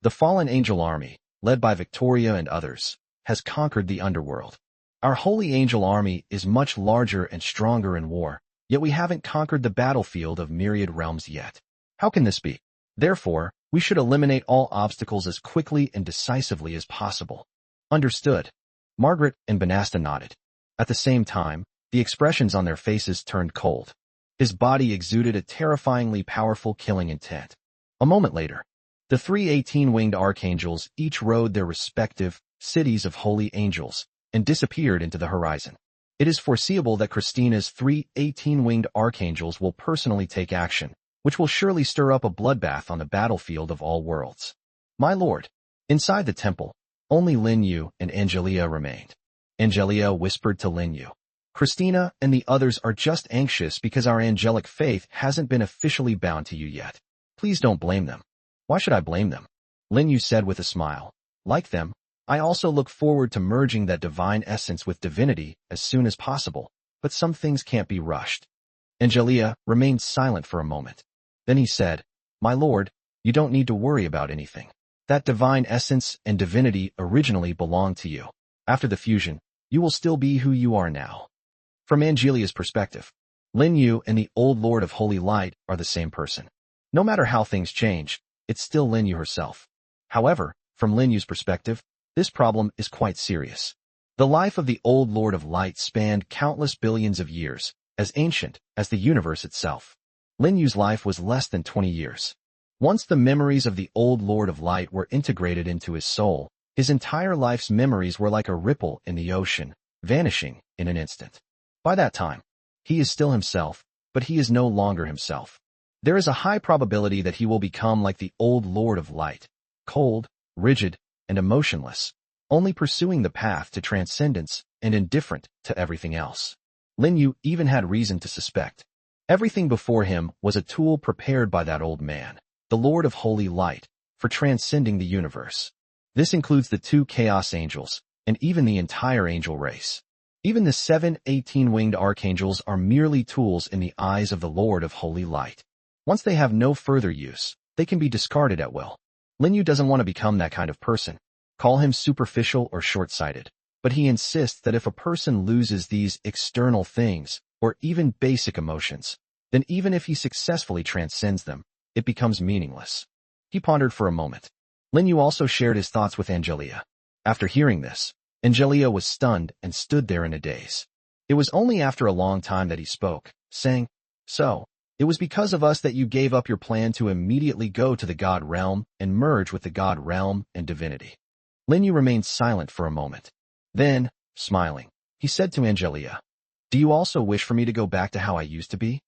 The fallen angel army, led by Victoria and others, has conquered the underworld. Our holy angel army is much larger and stronger in war, yet we haven't conquered the battlefield of myriad realms yet. How can this be? Therefore, we should eliminate all obstacles as quickly and decisively as possible." Understood. Margaret and Benasta nodded. At the same time, the expressions on their faces turned cold. His body exuded a terrifyingly powerful killing intent. A moment later, the 3 18-winged archangels each rode their respective cities of holy angels and disappeared into the horizon. It is foreseeable that Christina's 3 18-winged archangels will personally take action, which will surely stir up a bloodbath on the battlefield of all worlds. My lord, inside the temple, only Lin Yu and Angelia remained. Angelia whispered to Lin Yu, "Christina and the others are just anxious because our angelic faith hasn't been officially bound to you yet. Please don't blame them." "Why should I blame them?" Lin Yu said with a smile. "Like them, I also look forward to merging that divine essence with divinity as soon as possible, but some things can't be rushed." Angelia remained silent for a moment. Then he said, "My lord, you don't need to worry about anything. That divine essence and divinity originally belonged to you. After the fusion, you will still be who you are now." From Angelia's perspective, Lin Yu and the old Lord of Holy Light are the same person. No matter how things change, it's still Lin Yu herself. However, from Lin Yu's perspective, this problem is quite serious. The life of the old Lord of Light spanned countless billions of years, as ancient as the universe itself. Lin Yu's life was less than 20 years. Once the memories of the old Lord of Light were integrated into his soul, his entire life's memories were like a ripple in the ocean, vanishing in an instant. By that time, he is still himself, but he is no longer himself. There is a high probability that he will become like the old Lord of Light, cold, rigid, and emotionless, only pursuing the path to transcendence and indifferent to everything else. Lin Yu even had reason to suspect. Everything before him was a tool prepared by that old man, the Lord of Holy Light, for transcending the universe. This includes the 2 Chaos Angels, and even the entire angel race. Even the 7 18-winged archangels are merely tools in the eyes of the Lord of Holy Light. Once they have no further use, they can be discarded at will. Lin Yu doesn't want to become that kind of person. Call him superficial or short-sighted. But he insists that if a person loses these external things, or even basic emotions, then even if he successfully transcends them, it becomes meaningless. He pondered for a moment. Lin Yu also shared his thoughts with Angelia. After hearing this, Angelia was stunned and stood there in a daze. It was only after a long time that he spoke, saying, "So, it was because of us that you gave up your plan to immediately go to the God realm and merge with the God realm and divinity." Lin Yu remained silent for a moment. Then, smiling, he said to Angelia. Do you also wish for me to go back to how I used to be?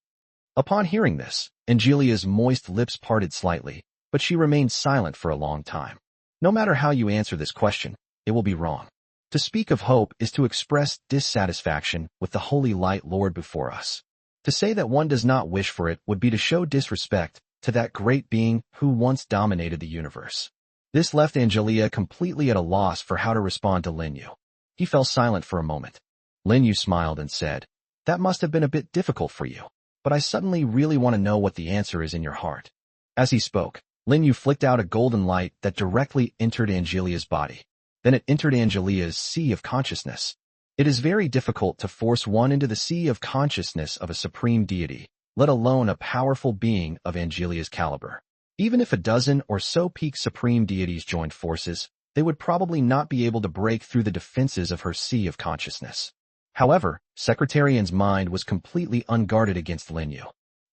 Upon hearing this, Angelia's moist lips parted slightly, but she remained silent for a long time. No matter how you answer this question, it will be wrong. To speak of hope is to express dissatisfaction with the holy light Lord before us. To say that one does not wish for it would be to show disrespect to that great being who once dominated the universe. This left Angelia completely at a loss for how to respond to Lin Yu. He fell silent for a moment. Lin Yu smiled and said, That must have been a bit difficult for you, but I suddenly really want to know what the answer is in your heart. As he spoke, Lin Yu flicked out a golden light that directly entered Angelia's body. Then it entered Angelia's sea of consciousness. It is very difficult to force one into the sea of consciousness of a supreme deity, let alone a powerful being of Angelia's caliber. Even if a dozen or so peak supreme deities joined forces, they would probably not be able to break through the defenses of her sea of consciousness. However, Secretarian's mind was completely unguarded against Lin Yu.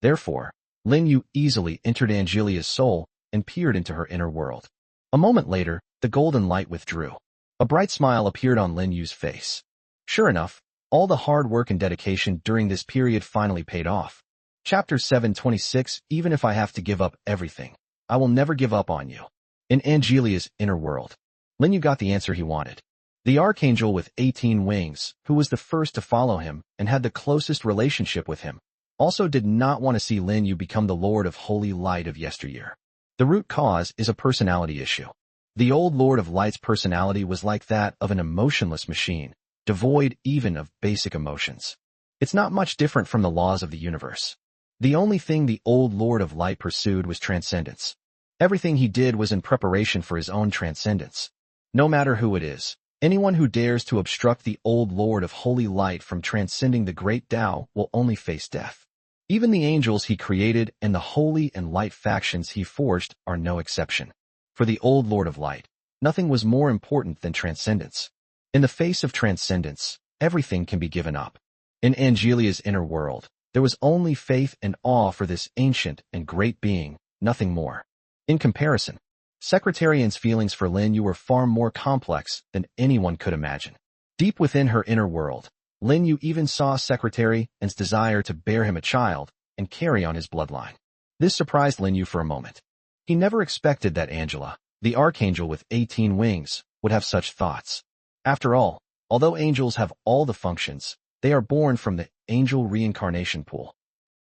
Therefore, Lin Yu easily entered Angelia's soul and peered into her inner world. A moment later, the golden light withdrew. A bright smile appeared on Lin Yu's face. Sure enough, all the hard work and dedication during this period finally paid off. Chapter 726 Even if I have to give up everything, I will never give up on you. In Angelia's inner world, Lin Yu got the answer he wanted. The archangel with 18 wings, who was the first to follow him and had the closest relationship with him, also did not want to see Lin Yu become the Lord of Holy Light of yesteryear. The root cause is a personality issue. The old Lord of Light's personality was like that of an emotionless machine, devoid even of basic emotions. It's not much different from the laws of the universe. The only thing the old Lord of Light pursued was transcendence. Everything he did was in preparation for his own transcendence. No matter who it is, anyone who dares to obstruct the old Lord of Holy Light from transcending the great Tao will only face death. Even the angels he created and the Holy and Light factions he forged are no exception. For the old Lord of Light, nothing was more important than transcendence. In the face of transcendence, everything can be given up. In Angelia's inner world, there was only faith and awe for this ancient and great being, nothing more. In comparison, Secretarian's feelings for Lin Yu were far more complex than anyone could imagine. Deep within her inner world, Lin Yu even saw Secretarian's desire to bear him a child and carry on his bloodline. This surprised Lin Yu for a moment. He never expected that Angela, the archangel with 18 wings, would have such thoughts. After all, although angels have all the functions, they are born from the angel reincarnation pool.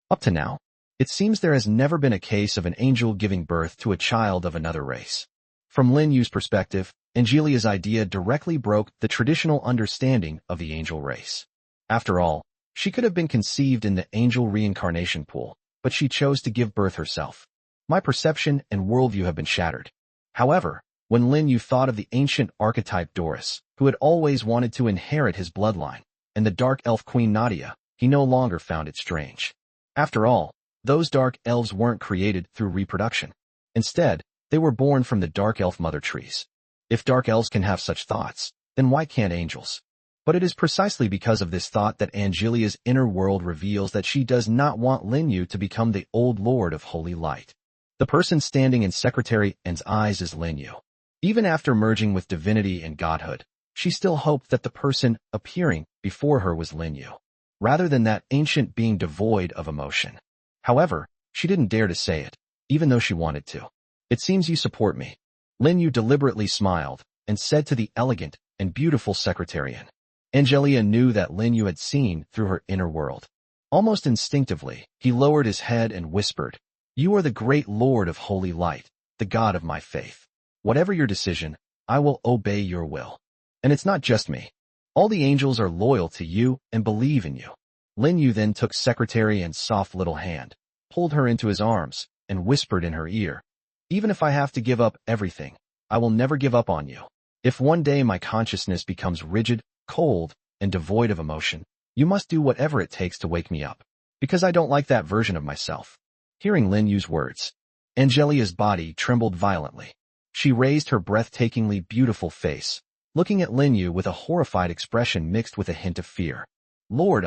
Up to now, it seems there has never been a case of an angel giving birth to a child of another race. From Lin Yu's perspective, Angelia's idea directly broke the traditional understanding of the angel race. After all, she could have been conceived in the angel reincarnation pool, but she chose to give birth herself. My perception and worldview have been shattered. However, when Lin Yu thought of the ancient archetype Doris, who had always wanted to inherit his bloodline, and the dark elf Queen Nadia, he no longer found it strange. After all, those dark elves weren't created through reproduction. Instead, they were born from the dark elf mother trees. If dark elves can have such thoughts, then why can't angels? But it is precisely because of this thought that Angelia's inner world reveals that she does not want Lin Yu to become the old Lord of Holy Light. The person standing in Secretarian's eyes is Lin Yu. Even after merging with divinity and godhood, she still hoped that the person appearing before her was Lin Yu, rather than that ancient being devoid of emotion. However, she didn't dare to say it, even though she wanted to. It seems you support me. Lin Yu deliberately smiled and said to the elegant and beautiful Secretarian. Angelia knew that Lin Yu had seen through her inner world. Almost instinctively, he lowered his head and whispered, You are the great Lord of Holy Light, the God of my faith. Whatever your decision, I will obey your will. And it's not just me. All the angels are loyal to you and believe in you. Lin Yu then took Secretarian's soft little hand, pulled her into his arms, and whispered in her ear, Even if I have to give up everything, I will never give up on you. If one day my consciousness becomes rigid, cold, and devoid of emotion, you must do whatever it takes to wake me up, because I don't like that version of myself. Hearing Lin Yu's words, Angelia's body trembled violently. She raised her breathtakingly beautiful face, looking at Lin Yu with a horrified expression mixed with a hint of fear. Lord,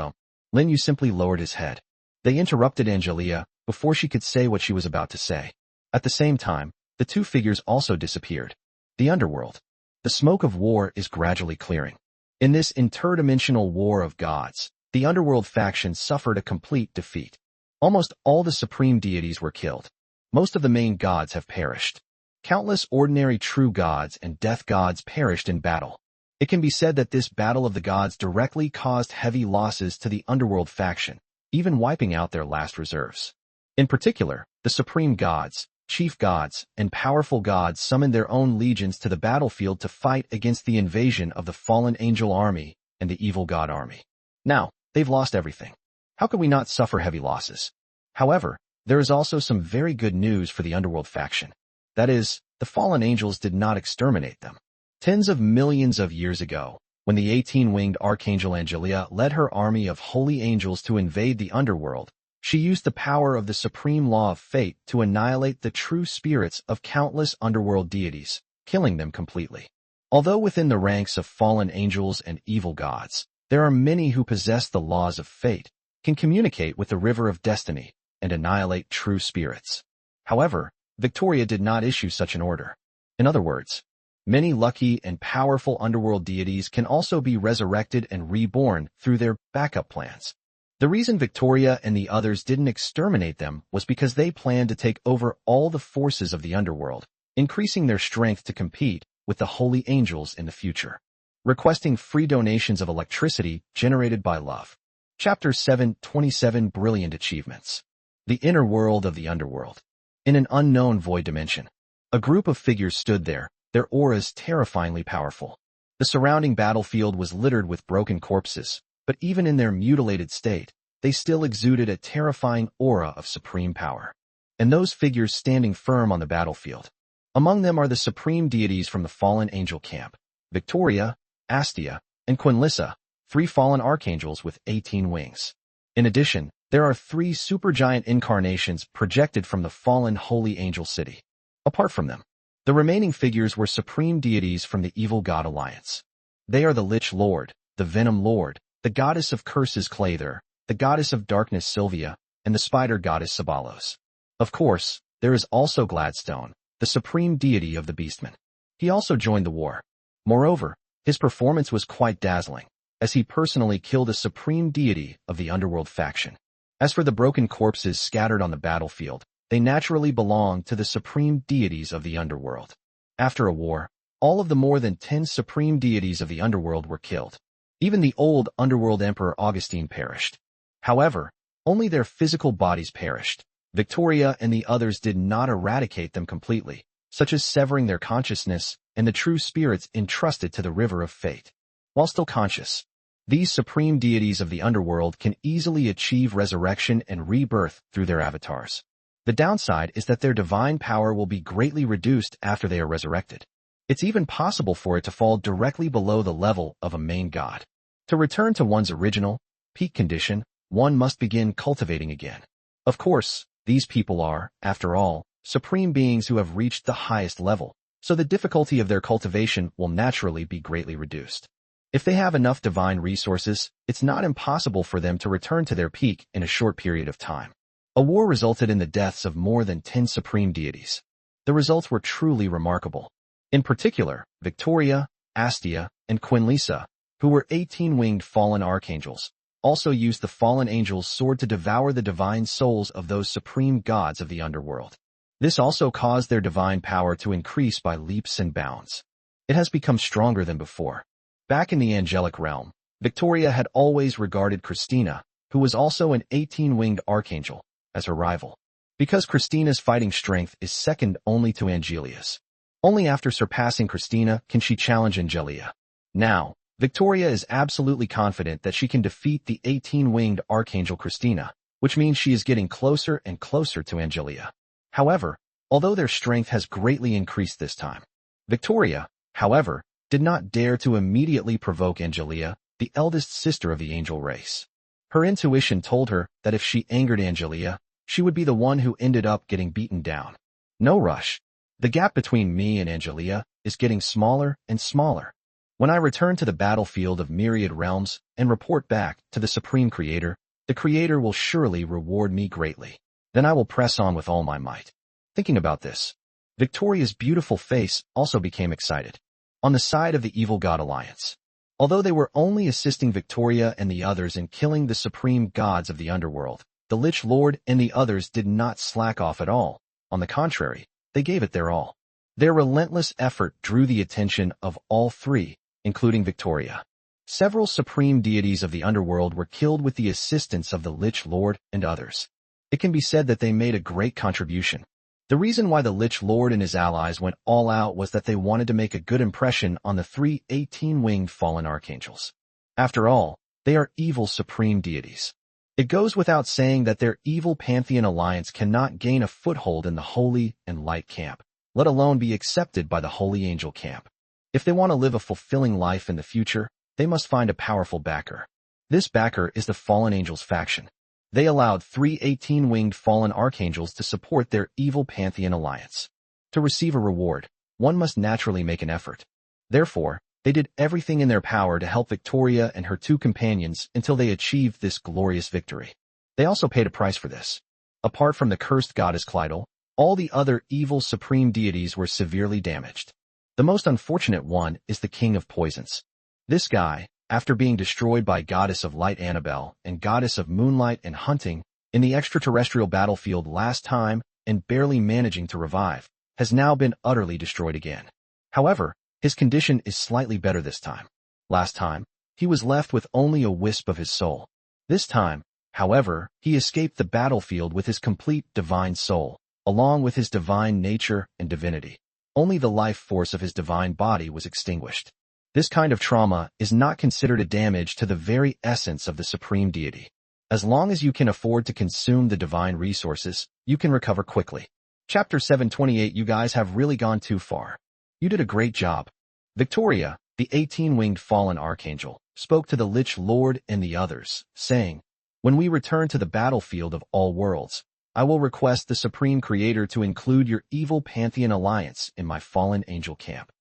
Lin Yu simply lowered his head. They interrupted Angelia before she could say what she was about to say. At the same time, the two figures also disappeared. The underworld. The smoke of war is gradually clearing. In this interdimensional war of gods, the underworld faction suffered a complete defeat. Almost all the supreme deities were killed. Most of the main gods have perished. Countless ordinary true gods and death gods perished in battle. It can be said that this battle of the gods directly caused heavy losses to the underworld faction, even wiping out their last reserves. In particular, the supreme gods, chief gods, and powerful gods summoned their own legions to the battlefield to fight against the invasion of the fallen angel army and the evil god army. Now, they've lost everything. How could we not suffer heavy losses? However, there is also some very good news for the underworld faction. That is, the fallen angels did not exterminate them. Tens of millions of years ago, when the 18-winged archangel Angelia led her army of holy angels to invade the underworld, she used the power of the supreme law of fate to annihilate the true spirits of countless underworld deities, killing them completely. Although within the ranks of fallen angels and evil gods, there are many who possess the laws of fate, can communicate with the river of destiny, and annihilate true spirits. However, Victoria did not issue such an order. In other words, many lucky and powerful underworld deities can also be resurrected and reborn through their backup plans. The reason Victoria and the others didn't exterminate them was because they planned to take over all the forces of the underworld, increasing their strength to compete with the holy angels in the future. Requesting free donations of electricity generated by love. Chapter 727 Brilliant Achievements. The Inner World of the Underworld. In an unknown void dimension, a group of figures stood there, their auras terrifyingly powerful. The surrounding battlefield was littered with broken corpses, but even in their mutilated state, they still exuded a terrifying aura of supreme power. And those figures standing firm on the battlefield. Among them are the supreme deities from the fallen angel camp, Victoria, Astia, and Quinnissa, 3 fallen archangels with 18 wings. In addition, there are 3 supergiant incarnations projected from the fallen holy angel city. Apart from them, the remaining figures were supreme deities from the evil god alliance. They are the Lich Lord, the Venom Lord, the goddess of curses Clovis, the goddess of darkness Sylvia, and the spider goddess Sabalos. Of course, there is also Gladstone, the supreme deity of the beastmen. He also joined the war. Moreover, his performance was quite dazzling, as he personally killed a supreme deity of the underworld faction. As for the broken corpses scattered on the battlefield, they naturally belong to the supreme deities of the underworld. After a war, all of the more than 10 supreme deities of the underworld were killed. Even the old underworld emperor Augustine perished. However, only their physical bodies perished. Victoria and the others did not eradicate them completely, such as severing their consciousness and the true spirits entrusted to the river of fate. While still conscious, these supreme deities of the underworld can easily achieve resurrection and rebirth through their avatars. The downside is that their divine power will be greatly reduced after they are resurrected. It's even possible for it to fall directly below the level of a main god. To return to one's original, peak condition, one must begin cultivating again. Of course, these people are, after all, supreme beings who have reached the highest level, so the difficulty of their cultivation will naturally be greatly reduced. If they have enough divine resources, it's not impossible for them to return to their peak in a short period of time. A war resulted in the deaths of more than 10 supreme deities. The results were truly remarkable. In particular, Victoria, Astia, and Quinnissa, who were 18-winged fallen archangels, also used the fallen angel's sword to devour the divine souls of those supreme gods of the underworld. This also caused their divine power to increase by leaps and bounds. It has become stronger than before. Back in the angelic realm, Victoria had always regarded Christina, who was also an 18-winged archangel, as her rival. Because Christina's fighting strength is second only to Angelia's. Only after surpassing Christina can she challenge Angelia. Now, Victoria is absolutely confident that she can defeat the 18-winged archangel Christina, which means she is getting closer and closer to Angelia. However, although their strength has greatly increased this time, Victoria, however, did not dare to immediately provoke Angelia, the eldest sister of the angel race. Her intuition told her that if she angered Angelia, she would be the one who ended up getting beaten down. No rush. The gap between me and Angelia is getting smaller and smaller. When I return to the battlefield of myriad realms and report back to the Supreme Creator, the Creator will surely reward me greatly. Then I will press on with all my might. Thinking about this, Victoria's beautiful face also became excited. On the side of the evil god alliance, Although they were only assisting Victoria and the others in killing the supreme gods of the underworld, the Lich Lord and the others did not slack off at all. On the contrary, they gave it their all. Their relentless effort drew the attention of all three, including Victoria. Several supreme deities of the underworld were killed with the assistance of the Lich Lord and others. It can be said that they made a great contribution. The reason why the Lich Lord and his allies went all out was that they wanted to make a good impression on the three 18-winged fallen archangels. After all, they are evil supreme deities. It goes without saying that their evil pantheon alliance cannot gain a foothold in the holy and light camp, let alone be accepted by the holy angel camp. If they want to live a fulfilling life in the future, they must find a powerful backer. This backer is the fallen angels faction. They allowed three 18-winged fallen archangels to support their evil pantheon alliance. To receive a reward, one must naturally make an effort. Therefore, they did everything in their power to help Victoria and her two companions until they achieved this glorious victory. They also paid a price for this. Apart from the cursed goddess Clydel, all the other evil supreme deities were severely damaged. The most unfortunate one is the King of Poisons. This guy, after being destroyed by Goddess of Light Annabelle and Goddess of Moonlight and Hunting in the extraterrestrial battlefield last time and barely managing to revive, has now been utterly destroyed again. However, his condition is slightly better this time. Last time, he was left with only a wisp of his soul. This time, however, he escaped the battlefield with his complete divine soul, along with his divine nature and divinity. Only the life force of his divine body was extinguished. This kind of trauma is not considered a damage to the very essence of the supreme deity. As long as you can afford to consume the divine resources, you can recover quickly. Chapter 728. You guys have really gone too far. You did a great job. Victoria, the 18-winged fallen archangel, spoke to the Lich Lord and the others, saying, "When we return to the battlefield of all worlds, I will request the Supreme Creator to include your evil pantheon alliance in my fallen angel camp.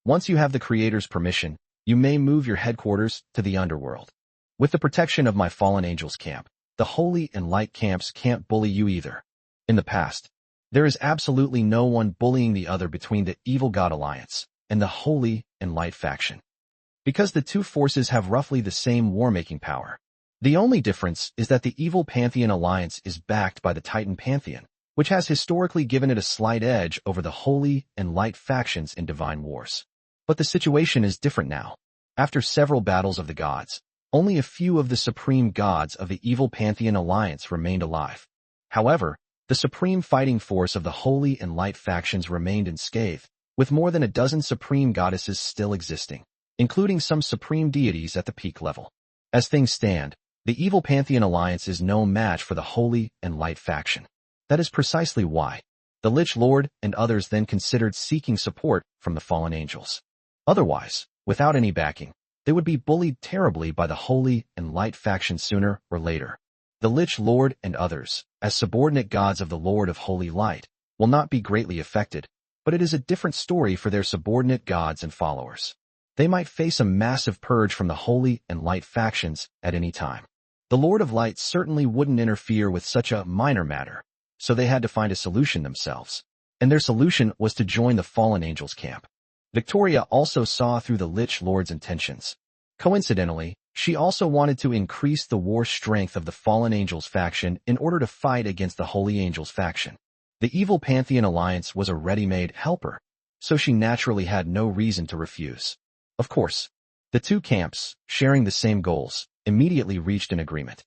Once you have the Creator's permission, you may move your headquarters to the underworld. With the protection of my fallen angels camp, the holy and light camps can't bully you either. In the past, there is absolutely no one bullying the other between the evil god alliance and the holy and light faction, because the two forces have roughly the same war-making power. The only difference is that the evil pantheon alliance is backed by the Titan pantheon, which has historically given it a slight edge over the holy and light factions in divine wars. But the situation is different now. After several battles of the gods, only a few of the supreme gods of the evil pantheon alliance remained alive. However, the supreme fighting force of the holy and light factions remained unscathed, with more than a dozen supreme goddesses still existing, including some supreme deities at the peak level. As things stand, the evil pantheon alliance is no match for the holy and light faction. That is precisely why the Lich Lord and others then considered seeking support from the fallen angels. Otherwise, without any backing, they would be bullied terribly by the holy and light faction sooner or later. The Lich Lord and others, as subordinate gods of the Lord of Holy Light, will not be greatly affected, but it is a different story for their subordinate gods and followers. They might face a massive purge from the holy and light factions at any time. The Lord of Light certainly wouldn't interfere with such a minor matter, so they had to find a solution themselves. And their solution was to join the fallen angels camp. Victoria also saw through the Lich Lord's intentions. Coincidentally, she also wanted to increase the war strength of the fallen angels faction in order to fight against the holy angels faction. The evil pantheon alliance was a ready-made helper, so she naturally had no reason to refuse. Of course, the two camps, sharing the same goals, immediately reached an agreement.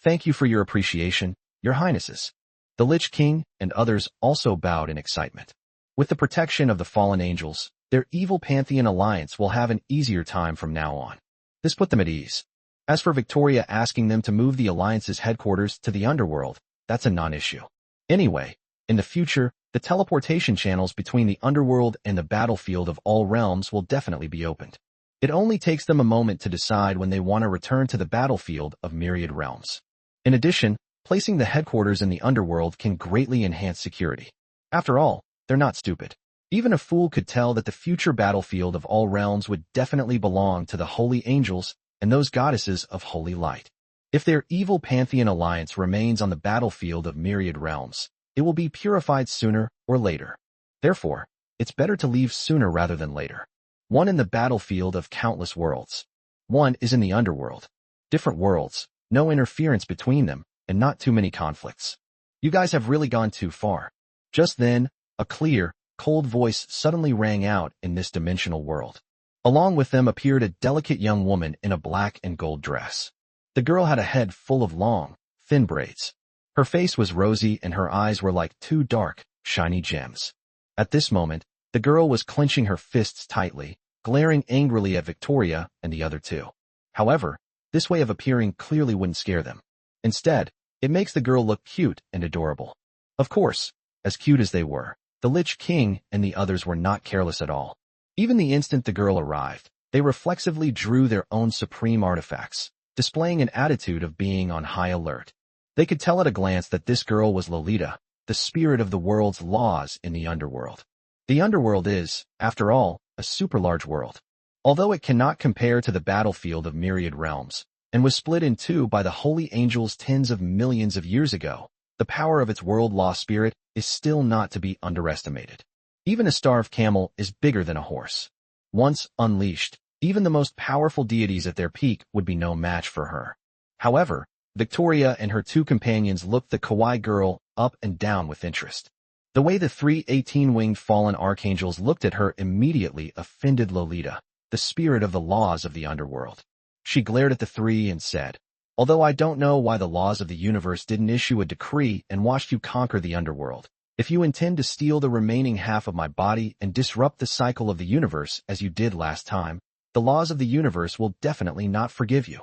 "Thank you for your appreciation, your highnesses." The Lich King and others also bowed in excitement. With the protection of the fallen angels, their evil pantheon alliance will have an easier time from now on. This put them at ease. As for Victoria asking them to move the alliance's headquarters to the underworld, that's a non-issue. Anyway, in the future, the teleportation channels between the underworld and the battlefield of all realms will definitely be opened. It only takes them a moment to decide when they want to return to the battlefield of myriad realms. In addition, placing the headquarters in the underworld can greatly enhance security. After all, they're not stupid. Even a fool could tell that the future battlefield of all realms would definitely belong to the holy angels and those goddesses of holy light. If their evil pantheon alliance remains on the battlefield of myriad realms, it will be purified sooner or later. Therefore, it's better to leave sooner rather than later. One in the battlefield of countless worlds. One is in the underworld. Different worlds, no interference between them, and not too many conflicts. You guys have really gone too far. Just then, a clear, cold voice suddenly rang out in this dimensional world. Along with them appeared a delicate young woman in a black and gold dress. The girl had a head full of long, thin braids. Her face was rosy and her eyes were like two dark, shiny gems. At this moment, the girl was clenching her fists tightly, glaring angrily at Victoria and the other two. However, this way of appearing clearly wouldn't scare them. Instead, it makes the girl look cute and adorable. Of course, as cute as they were, the Lich King and the others were not careless at all. Even the instant the girl arrived, they reflexively drew their own supreme artifacts, displaying an attitude of being on high alert. They could tell at a glance that this girl was Lolita, the spirit of the world's laws in the underworld. The underworld is, after all, a super large world. Although it cannot compare to the battlefield of myriad realms, and was split in two by the holy angels tens of millions of years ago, the power of its world law spirit is still not to be underestimated. Even a starved camel is bigger than a horse. Once unleashed, even the most powerful deities at their peak would be no match for her. However, Victoria and her two companions looked the kawaii girl up and down with interest. The way the 3 18-winged fallen archangels looked at her immediately offended Lolita, the spirit of the laws of the underworld. She glared at the three and said, "Although I don't know why the laws of the universe didn't issue a decree and watched you conquer the underworld, if you intend to steal the remaining half of my body and disrupt the cycle of the universe as you did last time, the laws of the universe will definitely not forgive you.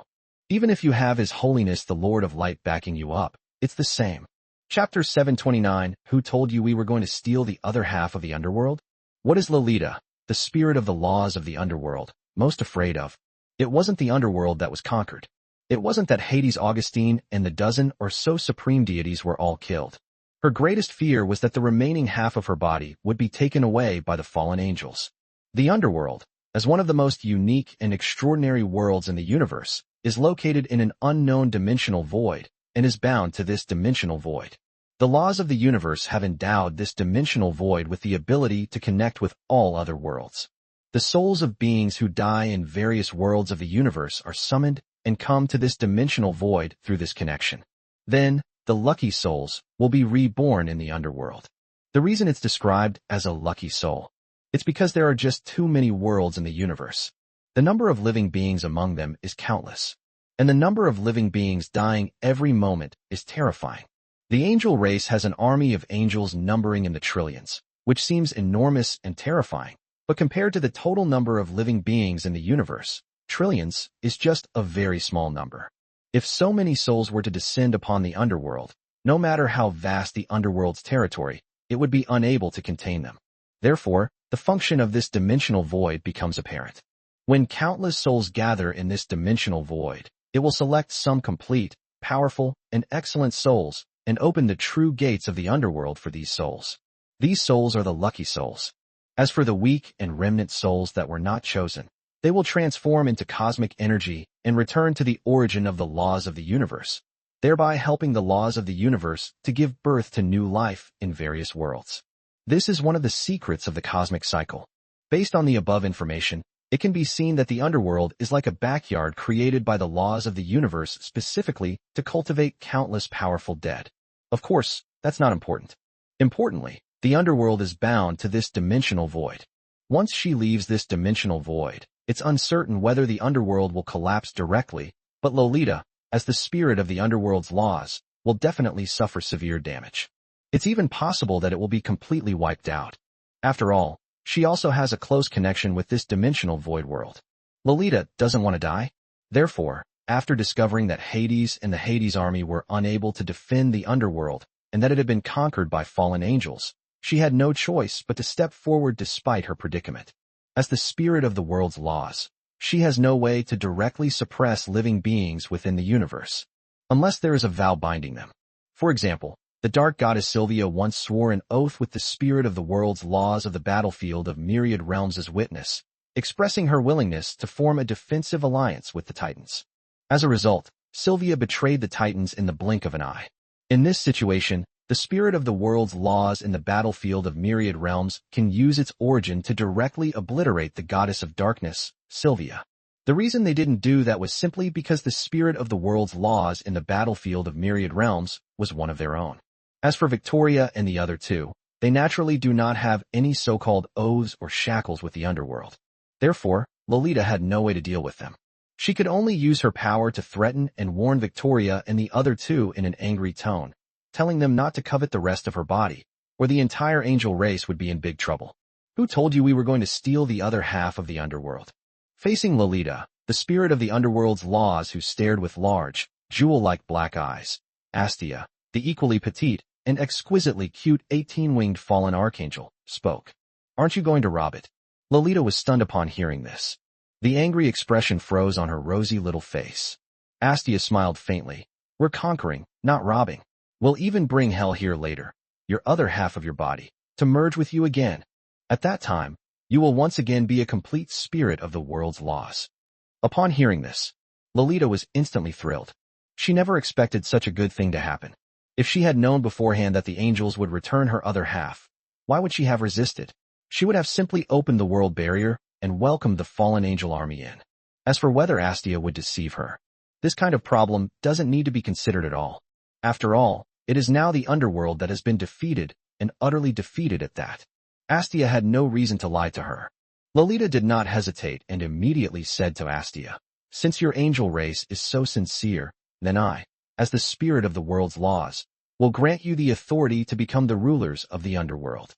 Even if you have His Holiness the Lord of Light backing you up, it's the same." Chapter 729, Who told you we were going to steal the other half of the underworld? What is Lolita, the spirit of the laws of the underworld, most afraid of? It wasn't the underworld that was conquered. It wasn't that Hades Augustine and the dozen or so supreme deities were all killed. Her greatest fear was that the remaining half of her body would be taken away by the fallen angels. The underworld, as one of the most unique and extraordinary worlds in the universe, is located in an unknown dimensional void, and is bound to this dimensional void. The laws of the universe have endowed this dimensional void with the ability to connect with all other worlds. The souls of beings who die in various worlds of the universe are summoned and come to this dimensional void through this connection. Then, the lucky souls will be reborn in the underworld. The reason it's described as a lucky soul, it's because there are just too many worlds in the universe. The number of living beings among them is countless. And the number of living beings dying every moment is terrifying. The angel race has an army of angels numbering in the trillions, which seems enormous and terrifying, but compared to the total number of living beings in the universe, trillions is just a very small number. If so many souls were to descend upon the underworld, no matter how vast the underworld's territory, it would be unable to contain them. Therefore, the function of this dimensional void becomes apparent. When countless souls gather in this dimensional void, it will select some complete, powerful, and excellent souls and open the true gates of the underworld for these souls. These souls are the lucky souls. As for the weak and remnant souls that were not chosen, they will transform into cosmic energy and return to the origin of the laws of the universe, thereby helping the laws of the universe to give birth to new life in various worlds. This is one of the secrets of the cosmic cycle. Based on the above information, it can be seen that the underworld is like a backyard created by the laws of the universe specifically to cultivate countless powerful dead. Of course, that's not important. Importantly, the underworld is bound to this dimensional void. Once she leaves this dimensional void, it's uncertain whether the underworld will collapse directly, but Lolita, as the spirit of the underworld's laws, will definitely suffer severe damage. It's even possible that it will be completely wiped out. After all, she also has a close connection with this dimensional void world. Lolita doesn't want to die. Therefore, after discovering that Hades and the Hades army were unable to defend the underworld and that it had been conquered by fallen angels, she had no choice but to step forward despite her predicament. As the spirit of the world's laws, she has no way to directly suppress living beings within the universe, unless there is a vow binding them. For example, the dark goddess Sylvia once swore an oath with the spirit of the world's laws of the battlefield of myriad realms as witness, expressing her willingness to form a defensive alliance with the Titans. As a result, Sylvia betrayed the Titans in the blink of an eye. In this situation, the spirit of the world's laws in the battlefield of myriad realms can use its origin to directly obliterate the goddess of darkness, Sylvia. The reason they didn't do that was simply because the spirit of the world's laws in the battlefield of myriad realms was one of their own. As for Victoria and the other two, they naturally do not have any so-called oaths or shackles with the underworld. Therefore, Lolita had no way to deal with them. She could only use her power to threaten and warn Victoria and the other two in an angry tone, telling them not to covet the rest of her body, or the entire angel race would be in big trouble. Who told you we were going to steal the other half of the underworld? Facing Lolita, the spirit of the underworld's laws who stared with large, jewel-like black eyes, Astia, the equally petite and exquisitely cute 18-winged fallen archangel, spoke. Aren't you going to rob it? Lolita was stunned upon hearing this. The angry expression froze on her rosy little face. Astia smiled faintly. We're conquering, not robbing. We'll even bring hell here later, your other half of your body, to merge with you again. At that time, you will once again be a complete spirit of the world's laws. Upon hearing this, Lolita was instantly thrilled. She never expected such a good thing to happen. If she had known beforehand that the angels would return her other half, why would she have resisted? She would have simply opened the world barrier and welcomed the fallen angel army in. As for whether Astia would deceive her, this kind of problem doesn't need to be considered at all. After all, it is now the underworld that has been defeated, and utterly defeated at that. Astia had no reason to lie to her. Lolita did not hesitate and immediately said to Astia, since your angel race is so sincere, then I, as the spirit of the world's laws, will grant you the authority to become the rulers of the underworld.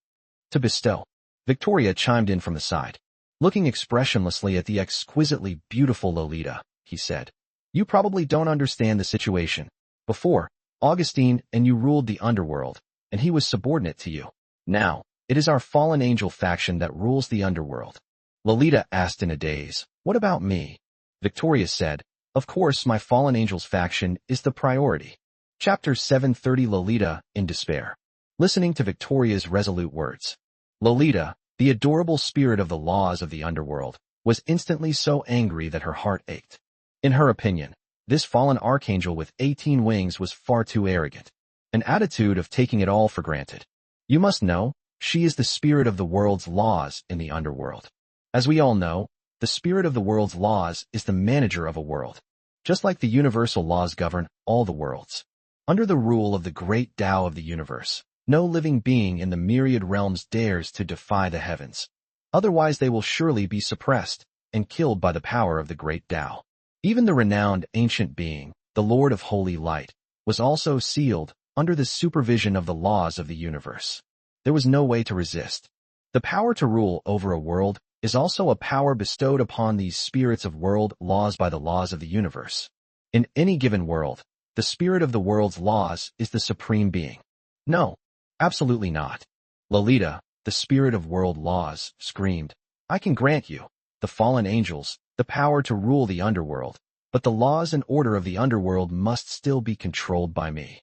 To bestow. Victoria chimed in from the side. Looking expressionlessly at the exquisitely beautiful Lolita, he said, you probably don't understand the situation. Before, Augustine and you ruled the underworld, and he was subordinate to you. Now, it is our fallen angel faction that rules the underworld. Lolita asked in a daze, what about me? Victoria said, of course my fallen angels faction is the priority. Chapter 730 Lolita, in despair. Listening to Victoria's resolute words. Lolita, the adorable spirit of the laws of the underworld, was instantly so angry that her heart ached. In her opinion, this fallen archangel with 18 wings was far too arrogant. An attitude of taking it all for granted. You must know, she is the spirit of the world's laws in the underworld. As we all know, the spirit of the world's laws is the manager of a world. Just like the universal laws govern all the worlds. Under the rule of the great Tao of the universe, no living being in the myriad realms dares to defy the heavens. Otherwise they will surely be suppressed and killed by the power of the great Tao. Even the renowned ancient being, the Lord of Holy Light, was also sealed under the supervision of the laws of the universe. There was no way to resist. The power to rule over a world is also a power bestowed upon these spirits of world laws by the laws of the universe. In any given world, the spirit of the world's laws is the supreme being. No, absolutely not. Lolita, the spirit of world laws, screamed, I can grant you, the fallen angels, the power to rule the underworld, but the laws and order of the underworld must still be controlled by me.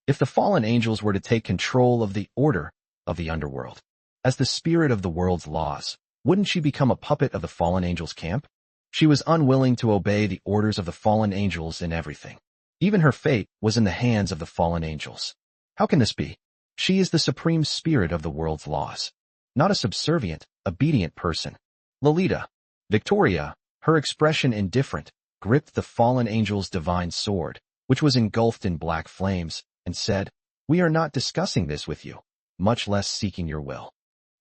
If the fallen angels were to take control of the order of the underworld, as the spirit of the world's laws, wouldn't she become a puppet of the fallen angels' camp? She was unwilling to obey the orders of the fallen angels in everything. Even her fate was in the hands of the fallen angels. How can this be? She is the supreme spirit of the world's laws, not a subservient, obedient person. Lolita, Victoria, her expression indifferent, gripped the fallen angel's divine sword, which was engulfed in black flames, and said, we are not discussing this with you, much less seeking your will.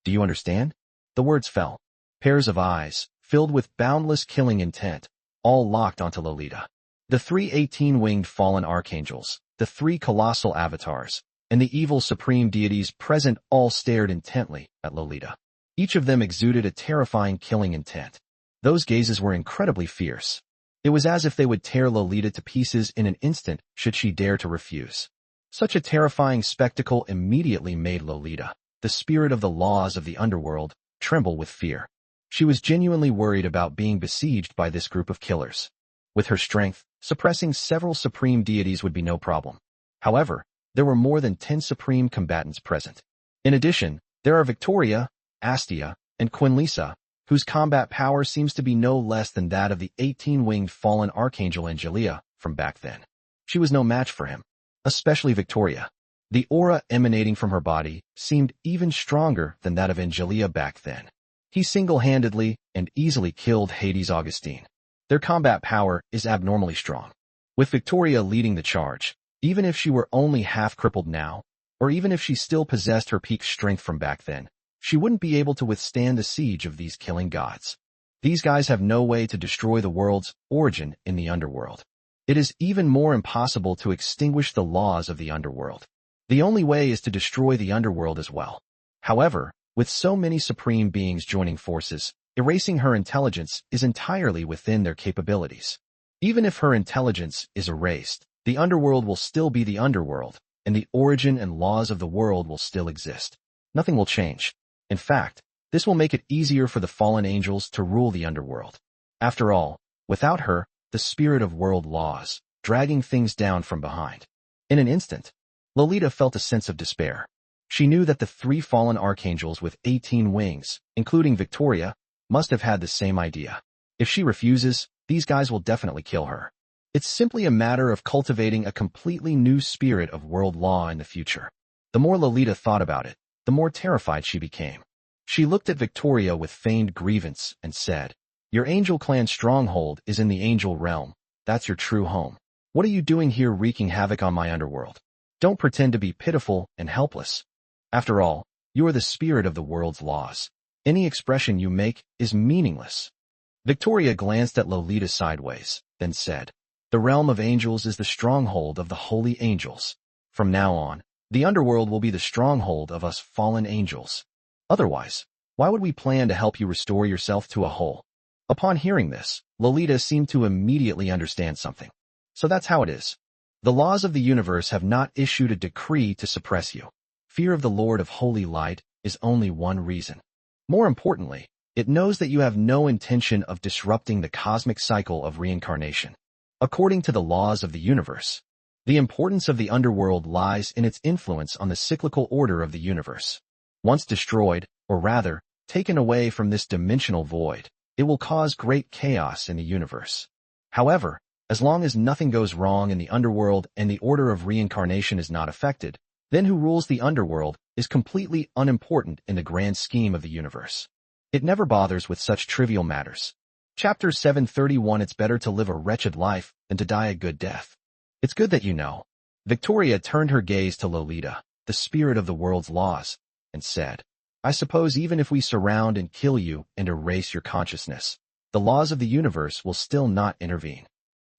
Do you understand? The words fell. Pairs of eyes, filled with boundless killing intent, all locked onto Lolita. The 3 18-winged fallen archangels, the 3 colossal avatars, and the evil supreme deities present all stared intently at Lolita. Each of them exuded a terrifying killing intent. Those gazes were incredibly fierce. It was as if they would tear Lolita to pieces in an instant should she dare to refuse. Such a terrifying spectacle immediately made Lolita, the spirit of the laws of the underworld, tremble with fear. She was genuinely worried about being besieged by this group of killers. With her strength, suppressing several supreme deities would be no problem. However, there were more than 10 supreme combatants present. In addition, there are Victoria, Astia, and Quinnissa, whose combat power seems to be no less than that of the 18-winged fallen archangel Angelia from back then. She was no match for him, especially Victoria. The aura emanating from her body seemed even stronger than that of Angelia back then. He single-handedly and easily killed Hades Augustine. Their combat power is abnormally strong. With Victoria leading the charge, even if she were only half crippled now, or even if she still possessed her peak strength from back then, she wouldn't be able to withstand the siege of these killing gods. These guys have no way to destroy the world's origin in the underworld. It is even more impossible to extinguish the laws of the underworld. The only way is to destroy the underworld as well. However, with so many supreme beings joining forces, erasing her intelligence is entirely within their capabilities. Even if her intelligence is erased, the underworld will still be the underworld, and the origin and laws of the world will still exist. Nothing will change. In fact, this will make it easier for the fallen angels to rule the underworld. After all, without her, the spirit of world laws, dragging things down from behind. In an instant, Lolita felt a sense of despair. She knew that the 3 fallen archangels with 18 wings, including Victoria, must have had the same idea. If she refuses, these guys will definitely kill her. It's simply a matter of cultivating a completely new spirit of world law in the future. The more Lolita thought about it, the more terrified she became. She looked at Victoria with feigned grievance and said, "Your angel clan stronghold is in the angel realm. That's your true home. What are you doing here wreaking havoc on my underworld? Don't pretend to be pitiful and helpless. After all, you are the spirit of the world's laws. Any expression you make is meaningless." Victoria glanced at Lolita sideways, then said, "The realm of angels is the stronghold of the holy angels. From now on, the underworld will be the stronghold of us fallen angels. Otherwise, why would we plan to help you restore yourself to a whole?" Upon hearing this, Lolita seemed to immediately understand something. So that's how it is. The laws of the universe have not issued a decree to suppress you. Fear of the Lord of Holy Light is only one reason. More importantly, it knows that you have no intention of disrupting the cosmic cycle of reincarnation. According to the laws of the universe, the importance of the underworld lies in its influence on the cyclical order of the universe. Once destroyed, or rather, taken away from this dimensional void, it will cause great chaos in the universe. However, as long as nothing goes wrong in the underworld and the order of reincarnation is not affected, then who rules the underworld is completely unimportant in the grand scheme of the universe. It never bothers with such trivial matters. Chapter 731. It's better to live a wretched life than to die a good death. It's good that you know. Victoria turned her gaze to Lolita, the spirit of the world's laws, and said, "I suppose even if we surround and kill you and erase your consciousness, the laws of the universe will still not intervene.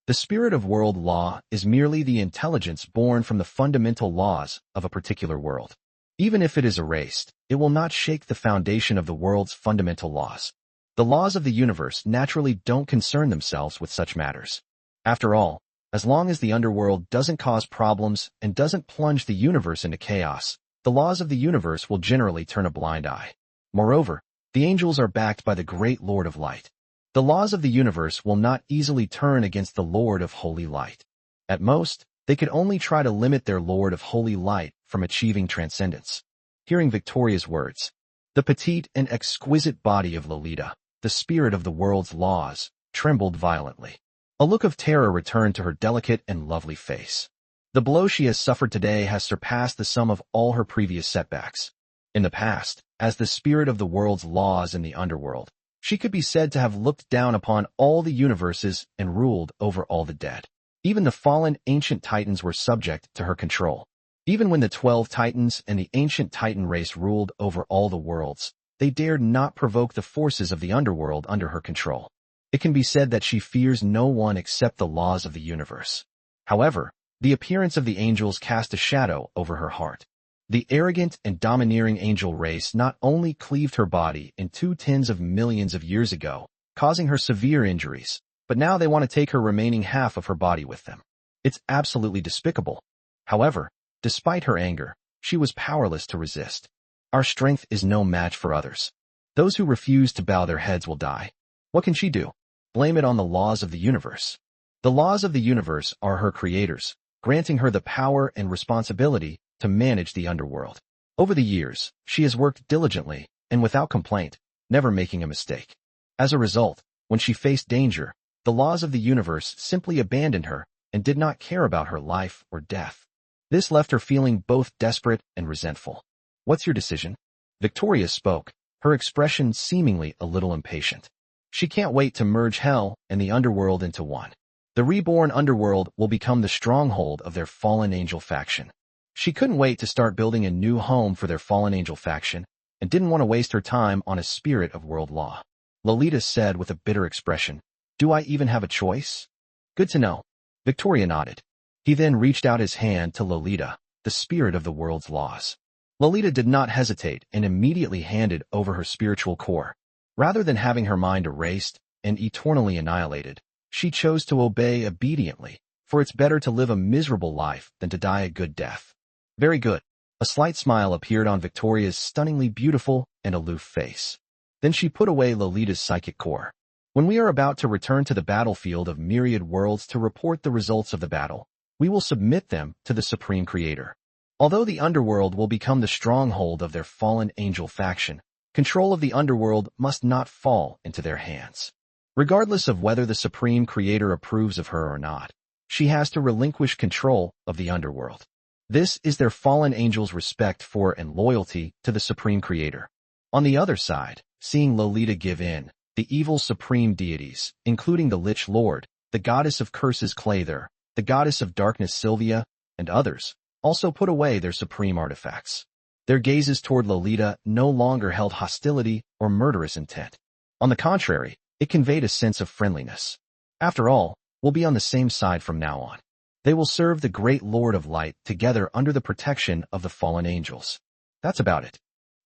The spirit of world law is merely the intelligence born from the fundamental laws of a particular world. Even if it is erased, it will not shake the foundation of the world's fundamental laws. The laws of the universe naturally don't concern themselves with such matters. After all, as long as the underworld doesn't cause problems and doesn't plunge the universe into chaos, the laws of the universe will generally turn a blind eye. Moreover, the angels are backed by the great Lord of Light. The laws of the universe will not easily turn against the Lord of Holy Light. At most, they could only try to limit their Lord of Holy Light from achieving transcendence." Hearing Victoria's words, the petite and exquisite body of Lolita, the spirit of the world's laws, trembled violently. A look of terror returned to her delicate and lovely face. The blow she has suffered today has surpassed the sum of all her previous setbacks. In the past, as the spirit of the world's laws in the underworld, she could be said to have looked down upon all the universes and ruled over all the dead. Even the fallen ancient titans were subject to her control. Even when the 12 titans and the ancient titan race ruled over all the worlds, they dared not provoke the forces of the underworld under her control. It can be said that she fears no one except the laws of the universe. However, the appearance of the angels cast a shadow over her heart. The arrogant and domineering angel race not only cleaved her body in 2 tens of millions of years ago, causing her severe injuries, but now they want to take her remaining half of her body with them. It's absolutely despicable. However, despite her anger, she was powerless to resist. Our strength is no match for others. Those who refuse to bow their heads will die. What can she do? Blame it on the laws of the universe. The laws of the universe are her creators, granting her the power and responsibility to manage the underworld. Over the years, she has worked diligently and without complaint, never making a mistake. As a result, when she faced danger, the laws of the universe simply abandoned her and did not care about her life or death. This left her feeling both desperate and resentful. "What's your decision?" Victoria spoke, her expression seemingly a little impatient. She can't wait to merge hell and the underworld into one. The reborn underworld will become the stronghold of their fallen angel faction. She couldn't wait to start building a new home for their fallen angel faction and didn't want to waste her time on a spirit of world law. Lolita said with a bitter expression, "Do I even have a choice?" "Good to know." Victoria nodded. He then reached out his hand to Lolita, the spirit of the world's laws. Lolita did not hesitate and immediately handed over her spiritual core. Rather than having her mind erased and eternally annihilated, she chose to obey obediently, for it's better to live a miserable life than to die a good death. Very good. A slight smile appeared on Victoria's stunningly beautiful and aloof face. Then she put away Lolita's psychic core. When we are about to return to the battlefield of myriad worlds to report the results of the battle, we will submit them to the Supreme Creator. Although the underworld will become the stronghold of their fallen angel faction, control of the underworld must not fall into their hands. Regardless of whether the Supreme Creator approves of her or not, she has to relinquish control of the underworld. This is their fallen angels' respect for and loyalty to the Supreme Creator. On the other side, seeing Lolita give in, the evil supreme deities, including the Lich Lord, the goddess of curses Clovis, the goddess of darkness Sylvia, and others, also put away their supreme artifacts. Their gazes toward Lolita no longer held hostility or murderous intent. On the contrary, it conveyed a sense of friendliness. After all, we'll be on the same side from now on. They will serve the great Lord of Light together under the protection of the fallen angels. That's about it.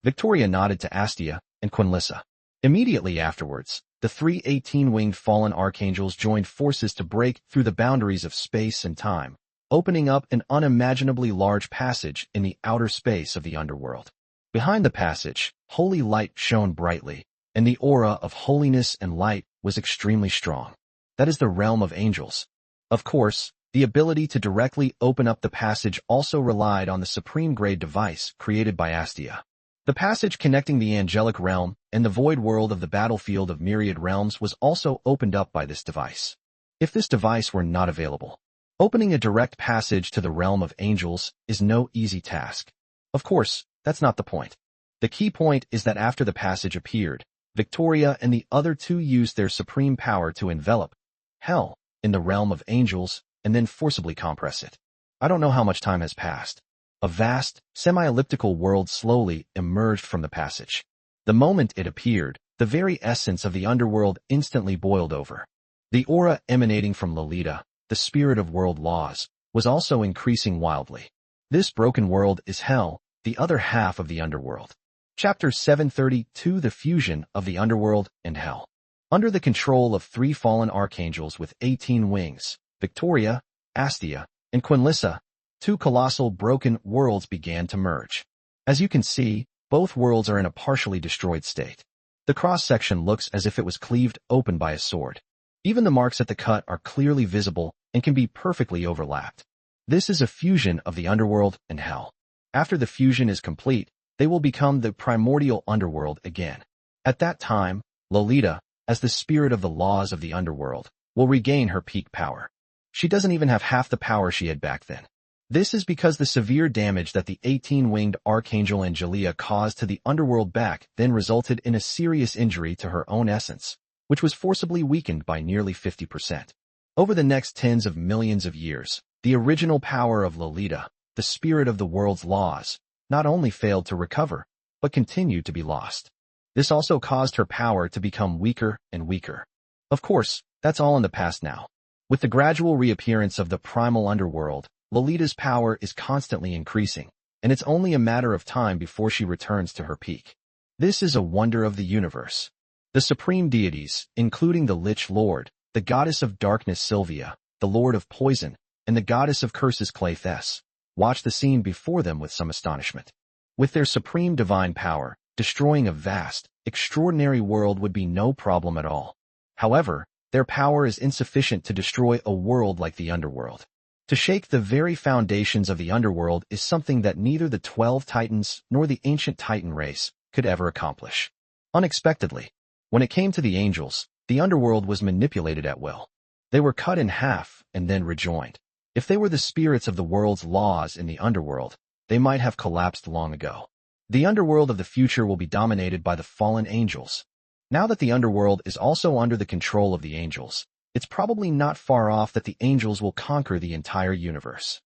Victoria nodded to Astia and Quinnissa. Immediately afterwards, the three 18-winged fallen archangels joined forces to break through the boundaries of space and time, opening up an unimaginably large passage in the outer space of the underworld. Behind the passage, holy light shone brightly, and the aura of holiness and light was extremely strong. That is the realm of angels. Of course, the ability to directly open up the passage also relied on the supreme-grade device created by Astia. The passage connecting the angelic realm and the void world of the battlefield of myriad realms was also opened up by this device. If this device were not available, opening a direct passage to the realm of angels is no easy task. Of course, that's not the point. The key point is that after the passage appeared, Victoria and the other two used their supreme power to envelop hell in the realm of angels and then forcibly compress it. I don't know how much time has passed. A vast, semi-elliptical world slowly emerged from the passage. The moment it appeared, the very essence of the underworld instantly boiled over. The aura emanating from Lolita, the spirit of world laws, was also increasing wildly. This broken world is hell, the other half of the underworld. Chapter 732: The Fusion of the Underworld and Hell. Under the control of three fallen archangels with 18 wings, Victoria, Astia, and Quinnissa, two colossal broken worlds began to merge. As you can see, both worlds are in a partially destroyed state. The cross-section looks as if it was cleaved open by a sword. Even the marks at the cut are clearly visible and can be perfectly overlapped. This is a fusion of the underworld and hell. After the fusion is complete, they will become the primordial underworld again. At that time, Lolita, as the spirit of the laws of the underworld, will regain her peak power. She doesn't even have half the power she had back then. This is because the severe damage that the 18-winged archangel Angelia caused to the underworld back then resulted in a serious injury to her own essence, which was forcibly weakened by nearly 50%. Over the next tens of millions of years, the original power of Lolita, the spirit of the world's laws, not only failed to recover, but continued to be lost. This also caused her power to become weaker and weaker. Of course, that's all in the past now. With the gradual reappearance of the primal underworld, Lolita's power is constantly increasing, and it's only a matter of time before she returns to her peak. This is a wonder of the universe. The supreme deities, including the Lich Lord, the goddess of darkness Sylvia, the lord of poison, and the goddess of curses Clovis, watched the scene before them with some astonishment. With their supreme divine power, destroying a vast, extraordinary world would be no problem at all. However, their power is insufficient to destroy a world like the underworld. To shake the very foundations of the underworld is something that neither the 12 Titans nor the ancient Titan race could ever accomplish. Unexpectedly, when it came to the angels, the underworld was manipulated at will. They were cut in half and then rejoined. If they were the spirits of the world's laws in the underworld, they might have collapsed long ago. The underworld of the future will be dominated by the fallen angels. Now that the underworld is also under the control of the angels, it's probably not far off that the angels will conquer the entire universe.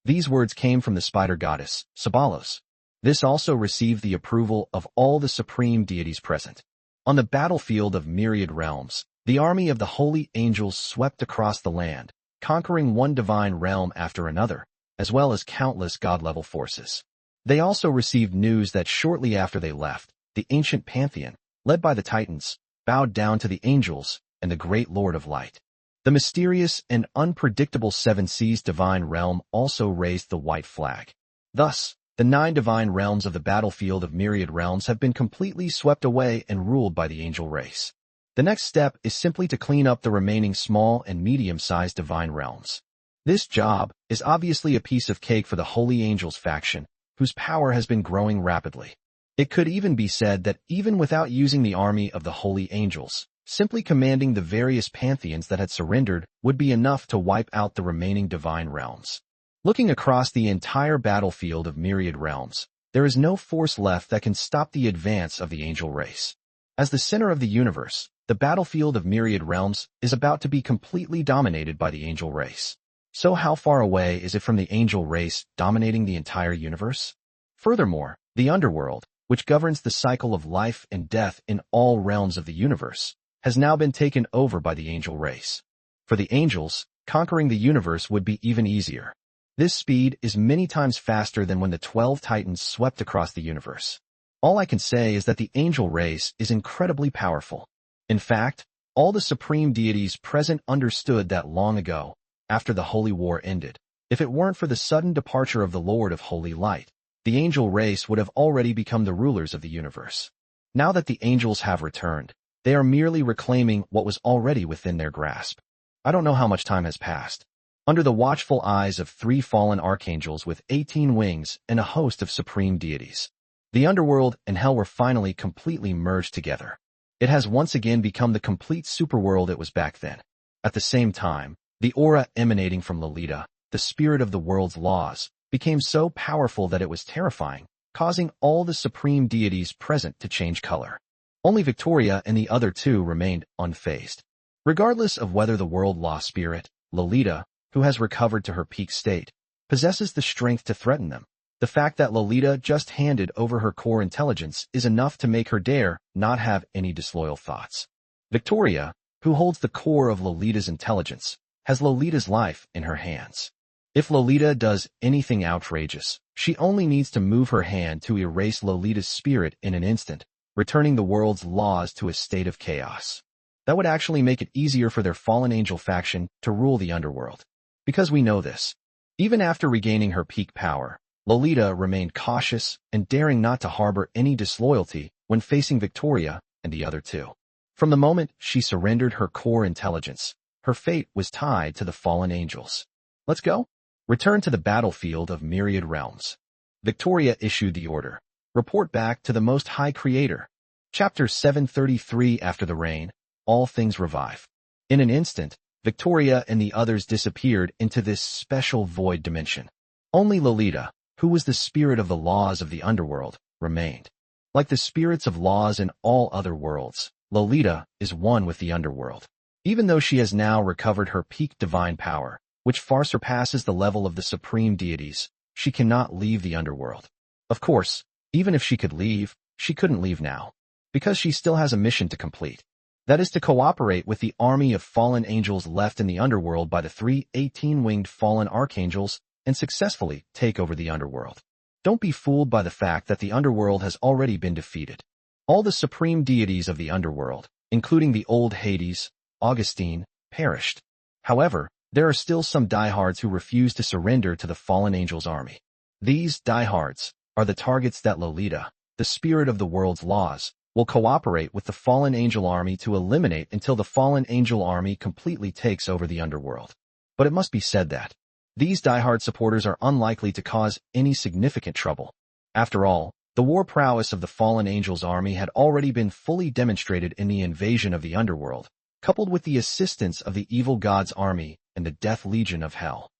These words came from the spider goddess, Sabalos. This also received the approval of all the supreme deities present. On the battlefield of myriad realms, the army of the holy angels swept across the land, conquering one divine realm after another, as well as countless god-level forces. They also received news that shortly after they left, the ancient pantheon, led by the Titans, bowed down to the angels and the great Lord of Light. The mysterious and unpredictable Seven Seas divine realm also raised the white flag. Thus, the 9 divine realms of the battlefield of myriad realms have been completely swept away and ruled by the angel race. The next step is simply to clean up the remaining small and medium-sized divine realms. This job is obviously a piece of cake for the Holy Angels faction, whose power has been growing rapidly. It could even be said that even without using the army of the Holy Angels, simply commanding the various pantheons that had surrendered would be enough to wipe out the remaining divine realms. Looking across the entire battlefield of myriad realms, there is no force left that can stop the advance of the angel race. As the center of the universe, the battlefield of myriad realms is about to be completely dominated by the angel race. So how far away is it from the angel race dominating the entire universe? Furthermore, the underworld, which governs the cycle of life and death in all realms of the universe, has now been taken over by the angel race. For the angels, conquering the universe would be even easier. This speed is many times faster than when the 12 titans swept across the universe. All I can say is that the angel race is incredibly powerful. In fact, all the supreme deities present understood that long ago, after the Holy War ended, if it weren't for the sudden departure of the Lord of Holy Light, the angel race would have already become the rulers of the universe. Now that the angels have returned, they are merely reclaiming what was already within their grasp. I don't know how much time has passed. Under the watchful eyes of 3 fallen archangels with 18 wings and a host of supreme deities, the underworld and hell were finally completely merged together. It has once again become the complete superworld it was back then. At the same time, the aura emanating from Lolita, the spirit of the world's laws, became so powerful that it was terrifying, causing all the supreme deities present to change color. Only Victoria and the other 2 remained unfazed. Regardless of whether the world-law spirit, Lolita, who has recovered to her peak state, possesses the strength to threaten them, the fact that Lolita just handed over her core intelligence is enough to make her dare not have any disloyal thoughts. Victoria, who holds the core of Lolita's intelligence, has Lolita's life in her hands. If Lolita does anything outrageous, she only needs to move her hand to erase Lolita's spirit in an instant, returning the world's laws to a state of chaos. That would actually make it easier for their fallen angel faction to rule the underworld. Because we know this. Even after regaining her peak power, Lolita remained cautious and daring not to harbor any disloyalty when facing Victoria and the other 2. From the moment she surrendered her core intelligence, her fate was tied to the fallen angels. Let's go. Return to the battlefield of myriad realms. Victoria issued the order. Report back to the Most High Creator. Chapter 733. After the rain, all things revive. In an instant, Victoria and the others disappeared into this special void dimension. Only Lolita, who was the spirit of the laws of the underworld, remained. Like the spirits of laws in all other worlds, Lolita is one with the underworld. Even though she has now recovered her peak divine power, which far surpasses the level of the supreme deities, she cannot leave the underworld. Of course, even if she could leave, she couldn't leave now, because she still has a mission to complete. That is to cooperate with the army of fallen angels left in the underworld by the 3 18-winged fallen archangels and successfully take over the underworld. Don't be fooled by the fact that the underworld has already been defeated. All the supreme deities of the underworld, including the old Hades, Augustine, perished. However, there are still some diehards who refuse to surrender to the fallen angels' army. These diehards are the targets that Lolita, the spirit of the world's laws, will cooperate with the fallen angel army to eliminate until the fallen angel army completely takes over the underworld. But it must be said that these diehard supporters are unlikely to cause any significant trouble. After all, the war prowess of the fallen angels army had already been fully demonstrated in the invasion of the underworld, coupled with the assistance of the evil god's army and the death legion of hell.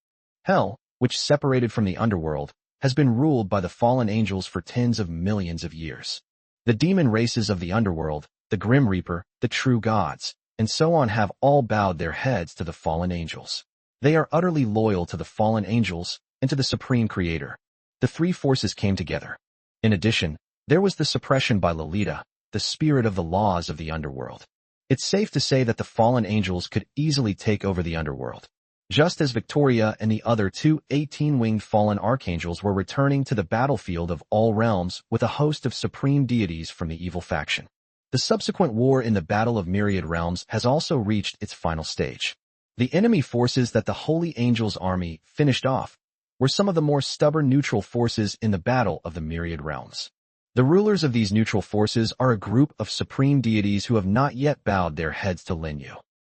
Hell, which separated from the underworld, has been ruled by the fallen angels for tens of millions of years. The demon races of the underworld the Grim Reaper, the true gods, and so on have all bowed their heads to the fallen angels. They are utterly loyal to the fallen angels and to the Supreme Creator. The three forces came together. In addition, there was the suppression by Lolita, the spirit of the laws of the underworld. It's safe to say that the fallen angels could easily take over the underworld. Just as Victoria and the other two 18-winged fallen archangels were returning to the battlefield of all realms with a host of supreme deities from the evil faction. The subsequent war in the Battle of Myriad Realms has also reached its final stage. The enemy forces that the Holy Angels' army finished off were some of the more stubborn neutral forces in the Battle of the Myriad Realms. The rulers of these neutral forces are a group of supreme deities who have not yet bowed their heads to Lin Yu.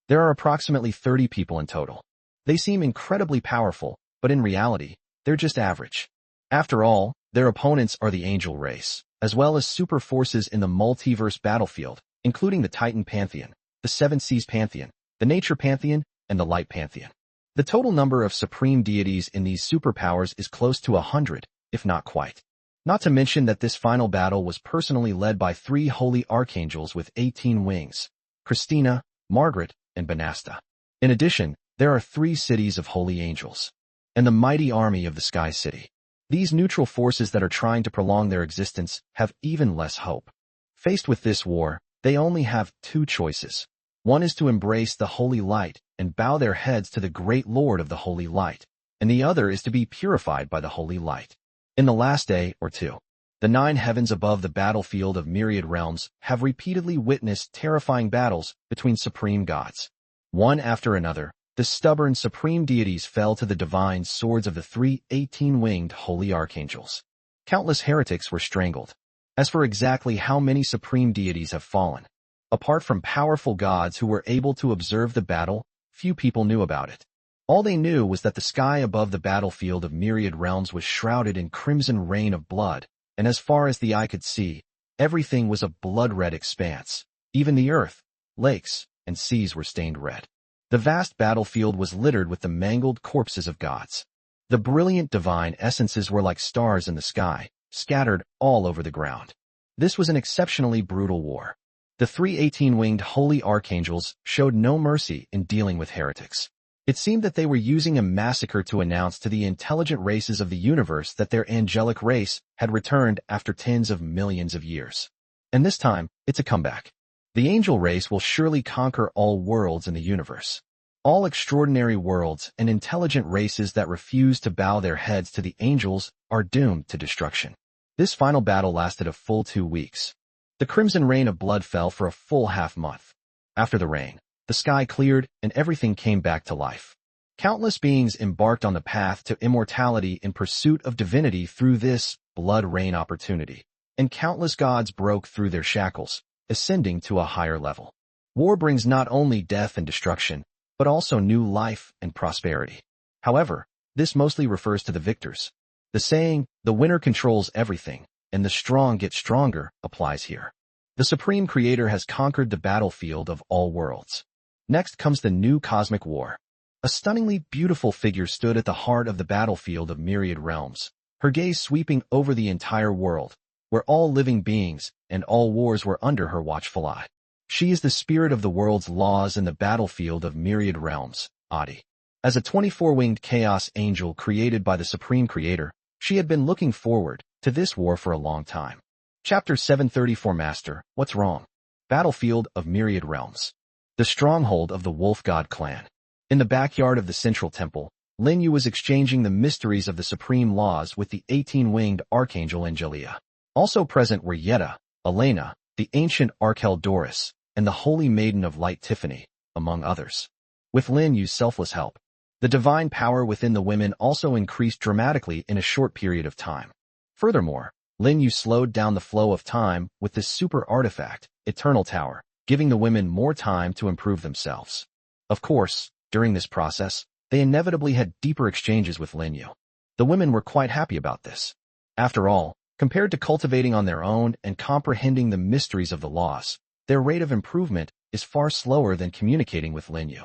There are approximately 30 people in total. They seem incredibly powerful, but in reality, they're just average. After all, their opponents are the angel race, as well as super forces in the multiverse battlefield, including the Titan Pantheon, the Seven Seas Pantheon, the Nature Pantheon, and the Light Pantheon. The total number of supreme deities in these superpowers is close to 100, if not quite. Not to mention that this final battle was personally led by 3 holy archangels with 18 wings, Christina, Margaret, and Banasta. In addition, there are 3 cities of holy angels, and the mighty army of the Sky City. These neutral forces that are trying to prolong their existence have even less hope. Faced with this war, they only have 2 choices. One is to embrace the holy light and bow their heads to the great Lord of the holy light, and the other is to be purified by the holy light. In the last day or two, the 9 heavens above the battlefield of Myriad Realms have repeatedly witnessed terrifying battles between supreme gods. One after another, the stubborn supreme deities fell to the divine swords of the 3 18-winged holy archangels. Countless heretics were strangled. As for exactly how many supreme deities have fallen, apart from powerful gods who were able to observe the battle, few people knew about it. All they knew was that the sky above the battlefield of Myriad Realms was shrouded in crimson rain of blood, and as far as the eye could see, everything was a blood-red expanse. Even the earth, lakes, and seas were stained red. The vast battlefield was littered with the mangled corpses of gods. The brilliant divine essences were like stars in the sky, scattered all over the ground. This was an exceptionally brutal war. The 3 18-winged holy archangels showed no mercy in dealing with heretics. It seemed that they were using a massacre to announce to the intelligent races of the universe that their angelic race had returned after tens of millions of years. And this time, it's a comeback. The angel race will surely conquer all worlds in the universe. All extraordinary worlds and intelligent races that refuse to bow their heads to the angels are doomed to destruction. This final battle lasted a full 2 weeks. The crimson rain of blood fell for a full half-month. After the rain, the sky cleared and everything came back to life. Countless beings embarked on the path to immortality in pursuit of divinity through this blood rain opportunity, and countless gods broke through their shackles, ascending to a higher level. War brings not only death and destruction, but also new life and prosperity. However, this mostly refers to the victors. The saying, "the winner controls everything, and the strong get stronger," applies here. The Supreme Creator has conquered the battlefield of all worlds. Next comes the new cosmic war. A stunningly beautiful figure stood at the heart of the battlefield of Myriad Realms, her gaze sweeping over the entire world, where all living beings and all wars were under her watchful eye. She is the spirit of the world's laws in the battlefield of Myriad Realms, Adi. As a 24-winged chaos angel created by the Supreme Creator, she had been looking forward to this war for a long time. Chapter 734 Master, What's Wrong? Battlefield of Myriad Realms. The stronghold of the Wolf God clan. In the backyard of the central temple, Lin Yu was exchanging the mysteries of the supreme laws with the 18-winged archangel Angelia. Also present were Yetta, Elena, the ancient archangel Doris, and the holy maiden of light Tiffany, among others. With Lin Yu's selfless help, the divine power within the women also increased dramatically in a short period of time. Furthermore, Lin Yu slowed down the flow of time with this super artifact, Eternal Tower, giving the women more time to improve themselves. Of course, during this process, they inevitably had deeper exchanges with Lin Yu. The women were quite happy about this. After all, compared to cultivating on their own and comprehending the mysteries of the laws, their rate of improvement is far slower than communicating with Lin Yu.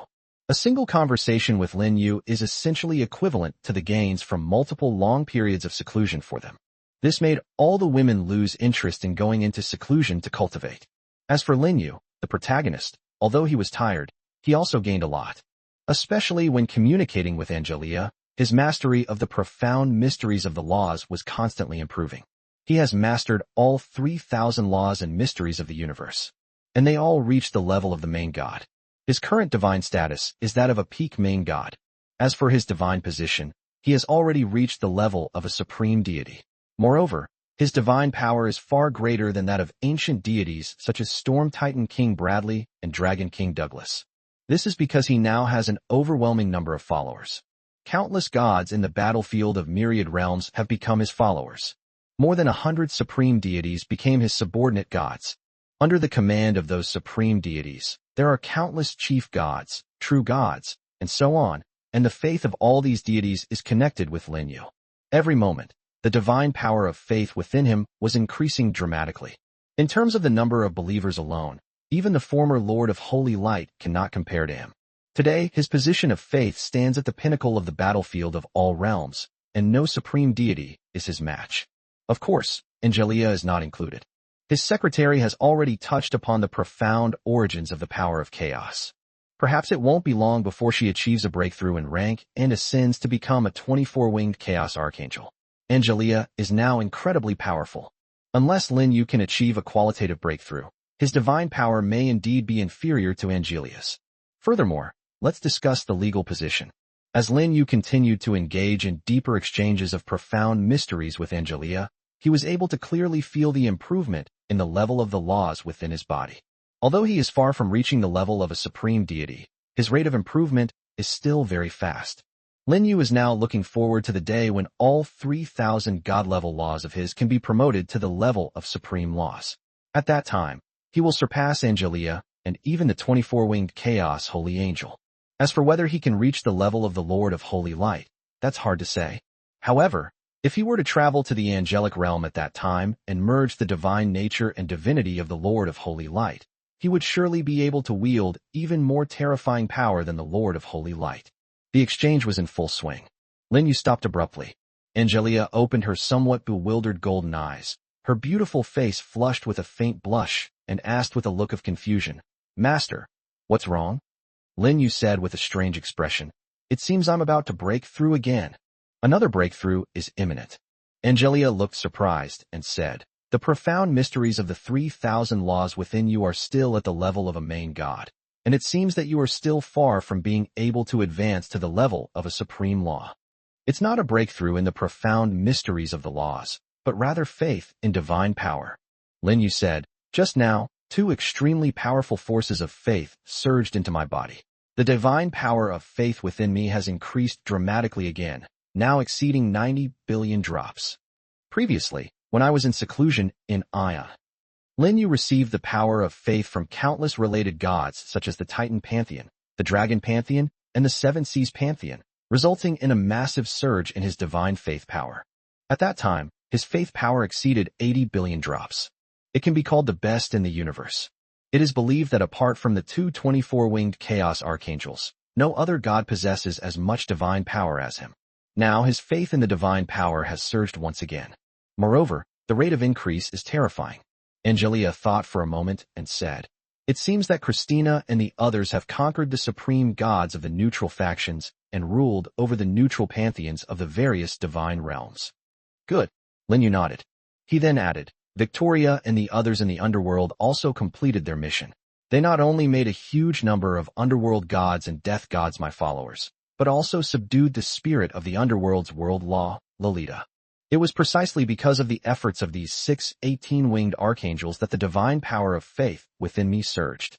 A single conversation with Lin Yu is essentially equivalent to the gains from multiple long periods of seclusion for them. This made all the women lose interest in going into seclusion to cultivate. As for Lin Yu, the protagonist, although he was tired, he also gained a lot. Especially when communicating with Angelia, his mastery of the profound mysteries of the laws was constantly improving. He has mastered all 3,000 laws and mysteries of the universe, and they all reach the level of the main god. His current divine status is that of a peak main god. As for his divine position, he has already reached the level of a supreme deity. Moreover, his divine power is far greater than that of ancient deities such as Storm Titan King Bradley and Dragon King Douglas. This is because he now has an overwhelming number of followers. Countless gods in the battlefield of myriad realms have become his followers. More than 100 supreme deities became his subordinate gods. Under the command of those supreme deities, there are countless chief gods, true gods, and so on, and the faith of all these deities is connected with Lin Yu. Every moment, the divine power of faith within him was increasing dramatically. In terms of the number of believers alone, even the former Lord of Holy Light cannot compare to him. Today, his position of faith stands at the pinnacle of the battlefield of all realms, and no supreme deity is his match. Of course, Angelia is not included. His secretary has already touched upon the profound origins of the power of chaos. Perhaps it won't be long before she achieves a breakthrough in rank and ascends to become a 24-winged chaos archangel. Angelia is now incredibly powerful. Unless Lin Yu can achieve a qualitative breakthrough, his divine power may indeed be inferior to Angelia's. Furthermore, let's discuss the legal position. As Lin Yu continued to engage in deeper exchanges of profound mysteries with Angelia, he was able to clearly feel the improvement in the level of the laws within his body. Although he is far from reaching the level of a supreme deity, his rate of improvement is still very fast. Lin Yu is now looking forward to the day when all 3,000 god-level laws of his can be promoted to the level of supreme laws. At that time, he will surpass Angelia and even the 24-winged Chaos Holy Angel. As for whether he can reach the level of the Lord of Holy Light, that's hard to say. However, if he were to travel to the angelic realm at that time and merge the divine nature and divinity of the Lord of Holy Light, he would surely be able to wield even more terrifying power than the Lord of Holy Light. The exchange was in full swing. Lin Yu stopped abruptly. Angelia opened her somewhat bewildered golden eyes, her beautiful face flushed with a faint blush, and asked with a look of confusion, "Master, what's wrong?" Lin Yu said with a strange expression, "It seems I'm about to break through again." Another breakthrough is imminent. Angelia looked surprised and said, "The profound mysteries of the 3,000 laws within you are still at the level of a main god, and it seems that you are still far from being able to advance to the level of a supreme law. It's not a breakthrough in the profound mysteries of the laws, but rather faith in divine power." Lin Yu said, "Just now, two extremely powerful forces of faith surged into my body. The divine power of faith within me has increased dramatically again, now exceeding 90 billion drops. Previously, when I was in seclusion in Aya, Lin Yu received the power of faith from countless related gods such as the Titan Pantheon, the Dragon Pantheon, and the Seven Seas Pantheon, resulting in a massive surge in his divine faith power. At that time, his faith power exceeded 80 billion drops. It can be called the best in the universe. It is believed that apart from the two 24-winged chaos archangels, no other god possesses as much divine power as him. Now his faith in the divine power has surged once again. Moreover, the rate of increase is terrifying. Angelia thought for a moment and said, "It seems that Christina and the others have conquered the supreme gods of the neutral factions and ruled over the neutral pantheons of the various divine realms." "Good." Lin Yu nodded. He then added, "Victoria and the others in the underworld also completed their mission. They not only made a huge number of underworld gods and death gods my followers, but also subdued the spirit of the underworld's world law, Lolita. It was precisely because of the efforts of these 6 18-winged archangels that the divine power of faith within me surged."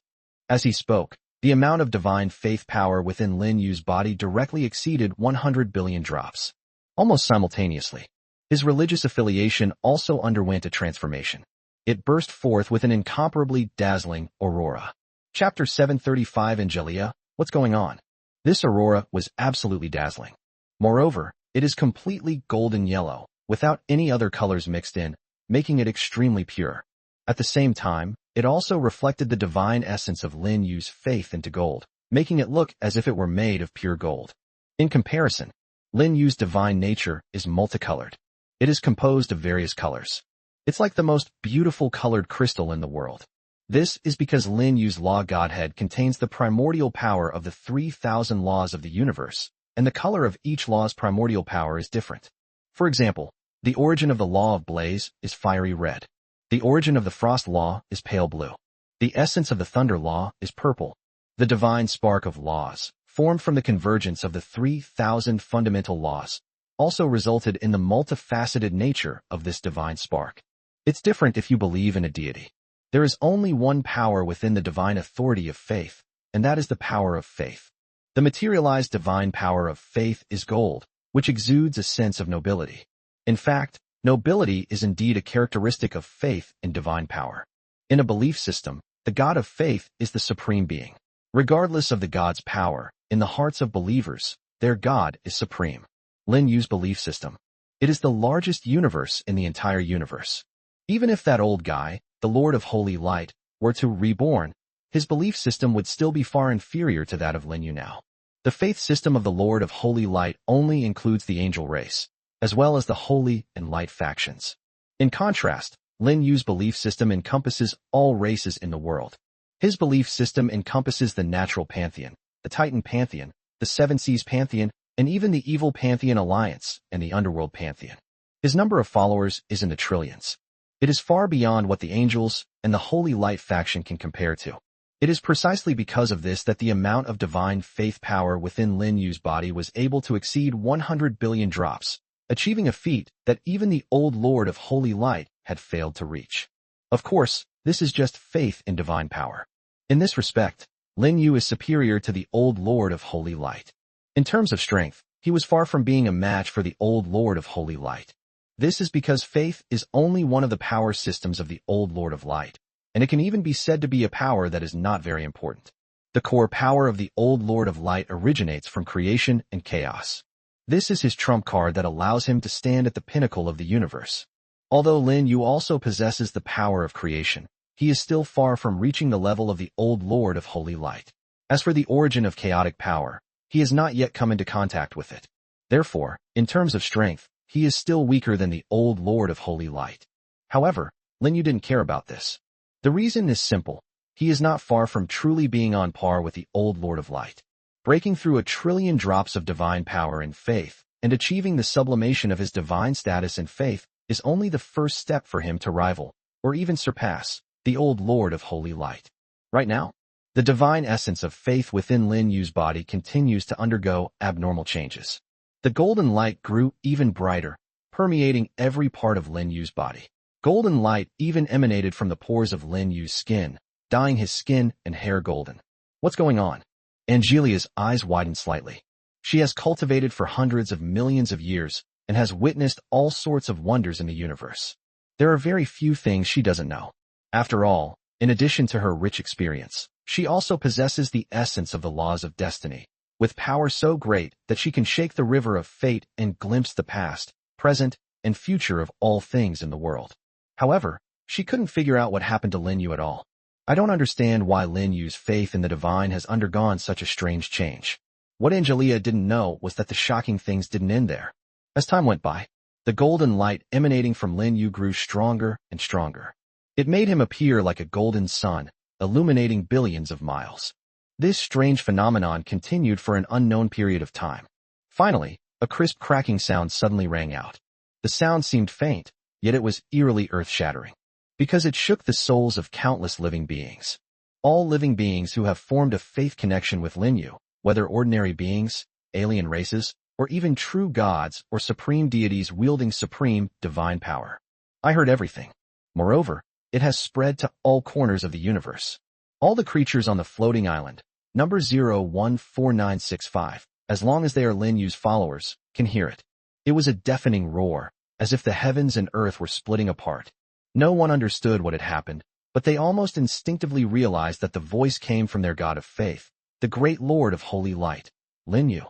As he spoke, the amount of divine faith power within Lin Yu's body directly exceeded 100 billion drops. Almost simultaneously, his religious affiliation also underwent a transformation. It burst forth with an incomparably dazzling aurora. Chapter 735 Angelia, what's going on? This aurora was absolutely dazzling. Moreover, it is completely golden yellow, without any other colors mixed in, making it extremely pure. At the same time, it also reflected the divine essence of Lin Yu's faith into gold, making it look as if it were made of pure gold. In comparison, Lin Yu's divine nature is multicolored. It is composed of various colors. It's like the most beautiful colored crystal in the world. This is because Lin Yu's law godhead contains the primordial power of the 3,000 laws of the universe, and the color of each law's primordial power is different. For example, the origin of the law of blaze is fiery red. The origin of the frost law is pale blue. The essence of the thunder law is purple. The divine spark of laws, formed from the convergence of the 3,000 fundamental laws, also resulted in the multifaceted nature of this divine spark. It's different if you believe in a deity. There is only one power within the divine authority of faith, and that is the power of faith. The materialized divine power of faith is gold, which exudes a sense of nobility. In fact, nobility is indeed a characteristic of faith in divine power. In a belief system, the God of faith is the supreme being. Regardless of the God's power, in the hearts of believers, their God is supreme. Lin Yu's belief system. It is the largest universe in the entire universe. Even if that old guy, the Lord of Holy Light, were to reborn, his belief system would still be far inferior to that of Lin Yu now. The faith system of the Lord of Holy Light only includes the angel race, as well as the Holy and Light factions. In contrast, Lin Yu's belief system encompasses all races in the world. His belief system encompasses the natural pantheon, the Titan pantheon, the Seven Seas pantheon, and even the evil pantheon alliance and the underworld pantheon. His number of followers is in the trillions. It is far beyond what the angels and the Holy Light faction can compare to. It is precisely because of this that the amount of divine faith power within Lin Yu's body was able to exceed 100 billion drops, achieving a feat that even the old Lord of Holy Light had failed to reach. Of course, this is just faith in divine power. In this respect, Lin Yu is superior to the old Lord of Holy Light. In terms of strength, he was far from being a match for the old Lord of Holy Light. This is because faith is only one of the power systems of the old Lord of Light, and it can even be said to be a power that is not very important. The core power of the old Lord of Light originates from creation and chaos. This is his trump card that allows him to stand at the pinnacle of the universe. Although Lin Yu also possesses the power of creation, he is still far from reaching the level of the old Lord of Holy Light. As for the origin of chaotic power, he has not yet come into contact with it. Therefore, in terms of strength, he is still weaker than the old Lord of Holy Light. However, Lin Yu didn't care about this. The reason is simple. He is not far from truly being on par with the old Lord of Light. Breaking through 1 trillion drops of divine power and faith, and achieving the sublimation of his divine status and faith, is only the first step for him to rival, or even surpass, the old Lord of Holy Light. Right now, the divine essence of faith within Lin Yu's body continues to undergo abnormal changes. The golden light grew even brighter, permeating every part of Lin Yu's body. Golden light even emanated from the pores of Lin Yu's skin, dyeing his skin and hair golden. What's going on? Angelia's eyes widened slightly. She has cultivated for hundreds of millions of years and has witnessed all sorts of wonders in the universe. There are very few things she doesn't know. After all, in addition to her rich experience, she also possesses the essence of the laws of destiny, with power so great that she can shake the river of fate and glimpse the past, present, and future of all things in the world. However, she couldn't figure out what happened to Lin Yu at all. I don't understand why Lin Yu's faith in the divine has undergone such a strange change. What Angelia didn't know was that the shocking things didn't end there. As time went by, the golden light emanating from Lin Yu grew stronger and stronger. It made him appear like a golden sun, illuminating billions of miles. This strange phenomenon continued for an unknown period of time. Finally, a crisp cracking sound suddenly rang out. The sound seemed faint, yet it was eerily earth-shattering, because it shook the souls of countless living beings. All living beings who have formed a faith connection with Lin Yu, whether ordinary beings, alien races, or even true gods or supreme deities wielding supreme, divine power. I heard everything. Moreover, it has spread to all corners of the universe. All the creatures on the floating island, number 014965, as long as they are Lin Yu's followers, can hear it. It was a deafening roar, as if the heavens and earth were splitting apart. No one understood what had happened, but they almost instinctively realized that the voice came from their God of faith, the great Lord of Holy Light, Lin Yu.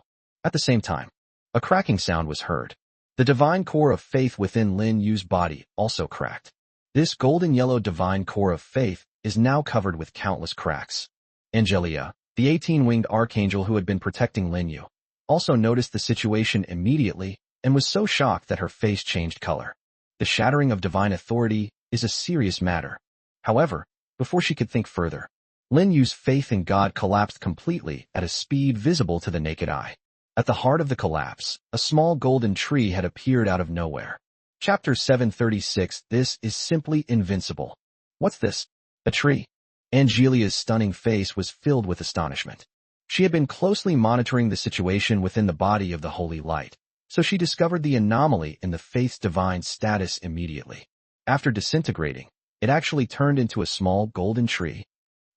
At the same time, a cracking sound was heard. The divine core of faith within Lin Yu's body also cracked. This golden yellow divine core of faith is now covered with countless cracks. Angelia, the 18-winged archangel who had been protecting Lin Yu, also noticed the situation immediately and was so shocked that her face changed color. The shattering of divine authority is a serious matter. However, Before she could think further, Lin Yu's faith in God collapsed completely at a speed visible to the naked eye. At the heart of the collapse, a small golden tree had appeared out of nowhere. Chapter 736. This is simply invincible. What's this? A tree? Angelia's stunning face was filled with astonishment. She had been closely monitoring the situation within the body of the holy light, so she discovered the anomaly in the faith's divine status immediately. After disintegrating, it actually turned into a small golden tree.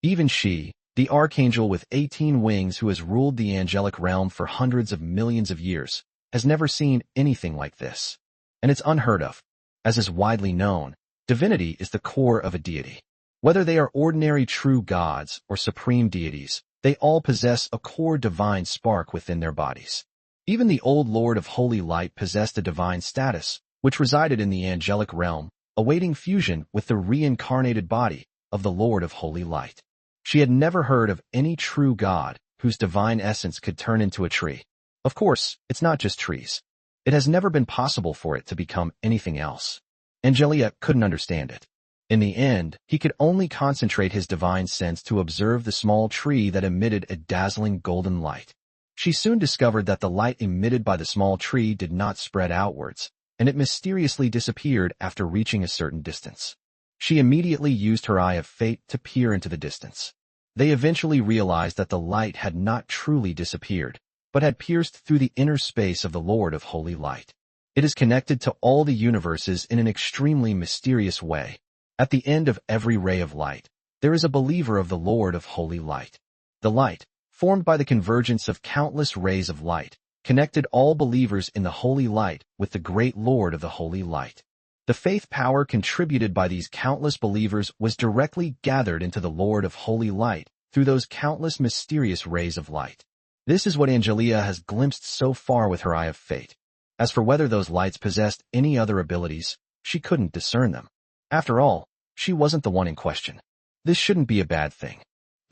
Even she, the archangel with 18 wings who has ruled the angelic realm for hundreds of millions of years, has never seen anything like this. And it's unheard of. As is widely known, divinity is the core of a deity. Whether they are ordinary true gods or supreme deities, they all possess a core divine spark within their bodies. Even the old Lord of Holy Light possessed a divine status, which resided in the angelic realm, awaiting fusion with the reincarnated body of the Lord of Holy Light. She had never heard of any true god whose divine essence could turn into a tree. Of course, it's not just trees. It has never been possible for it to become anything else. Angelia couldn't understand it. In the end, he could only concentrate his divine sense to observe the small tree that emitted a dazzling golden light. She soon discovered that the light emitted by the small tree did not spread outwards, and it mysteriously disappeared after reaching a certain distance. She immediately used her eye of fate to peer into the distance. They eventually realized that the light had not truly disappeared, but had pierced through the inner space of the Lord of Holy Light. It is connected to all the universes in an extremely mysterious way. At the end of every ray of light, there is a believer of the Lord of Holy Light. The light, formed by the convergence of countless rays of light, connected all believers in the Holy Light with the great Lord of the Holy Light. The faith power contributed by these countless believers was directly gathered into the Lord of Holy Light through those countless mysterious rays of light. This is what Angelia has glimpsed so far with her eye of fate. As for whether those lights possessed any other abilities, she couldn't discern them. After all, she wasn't the one in question. This shouldn't be a bad thing.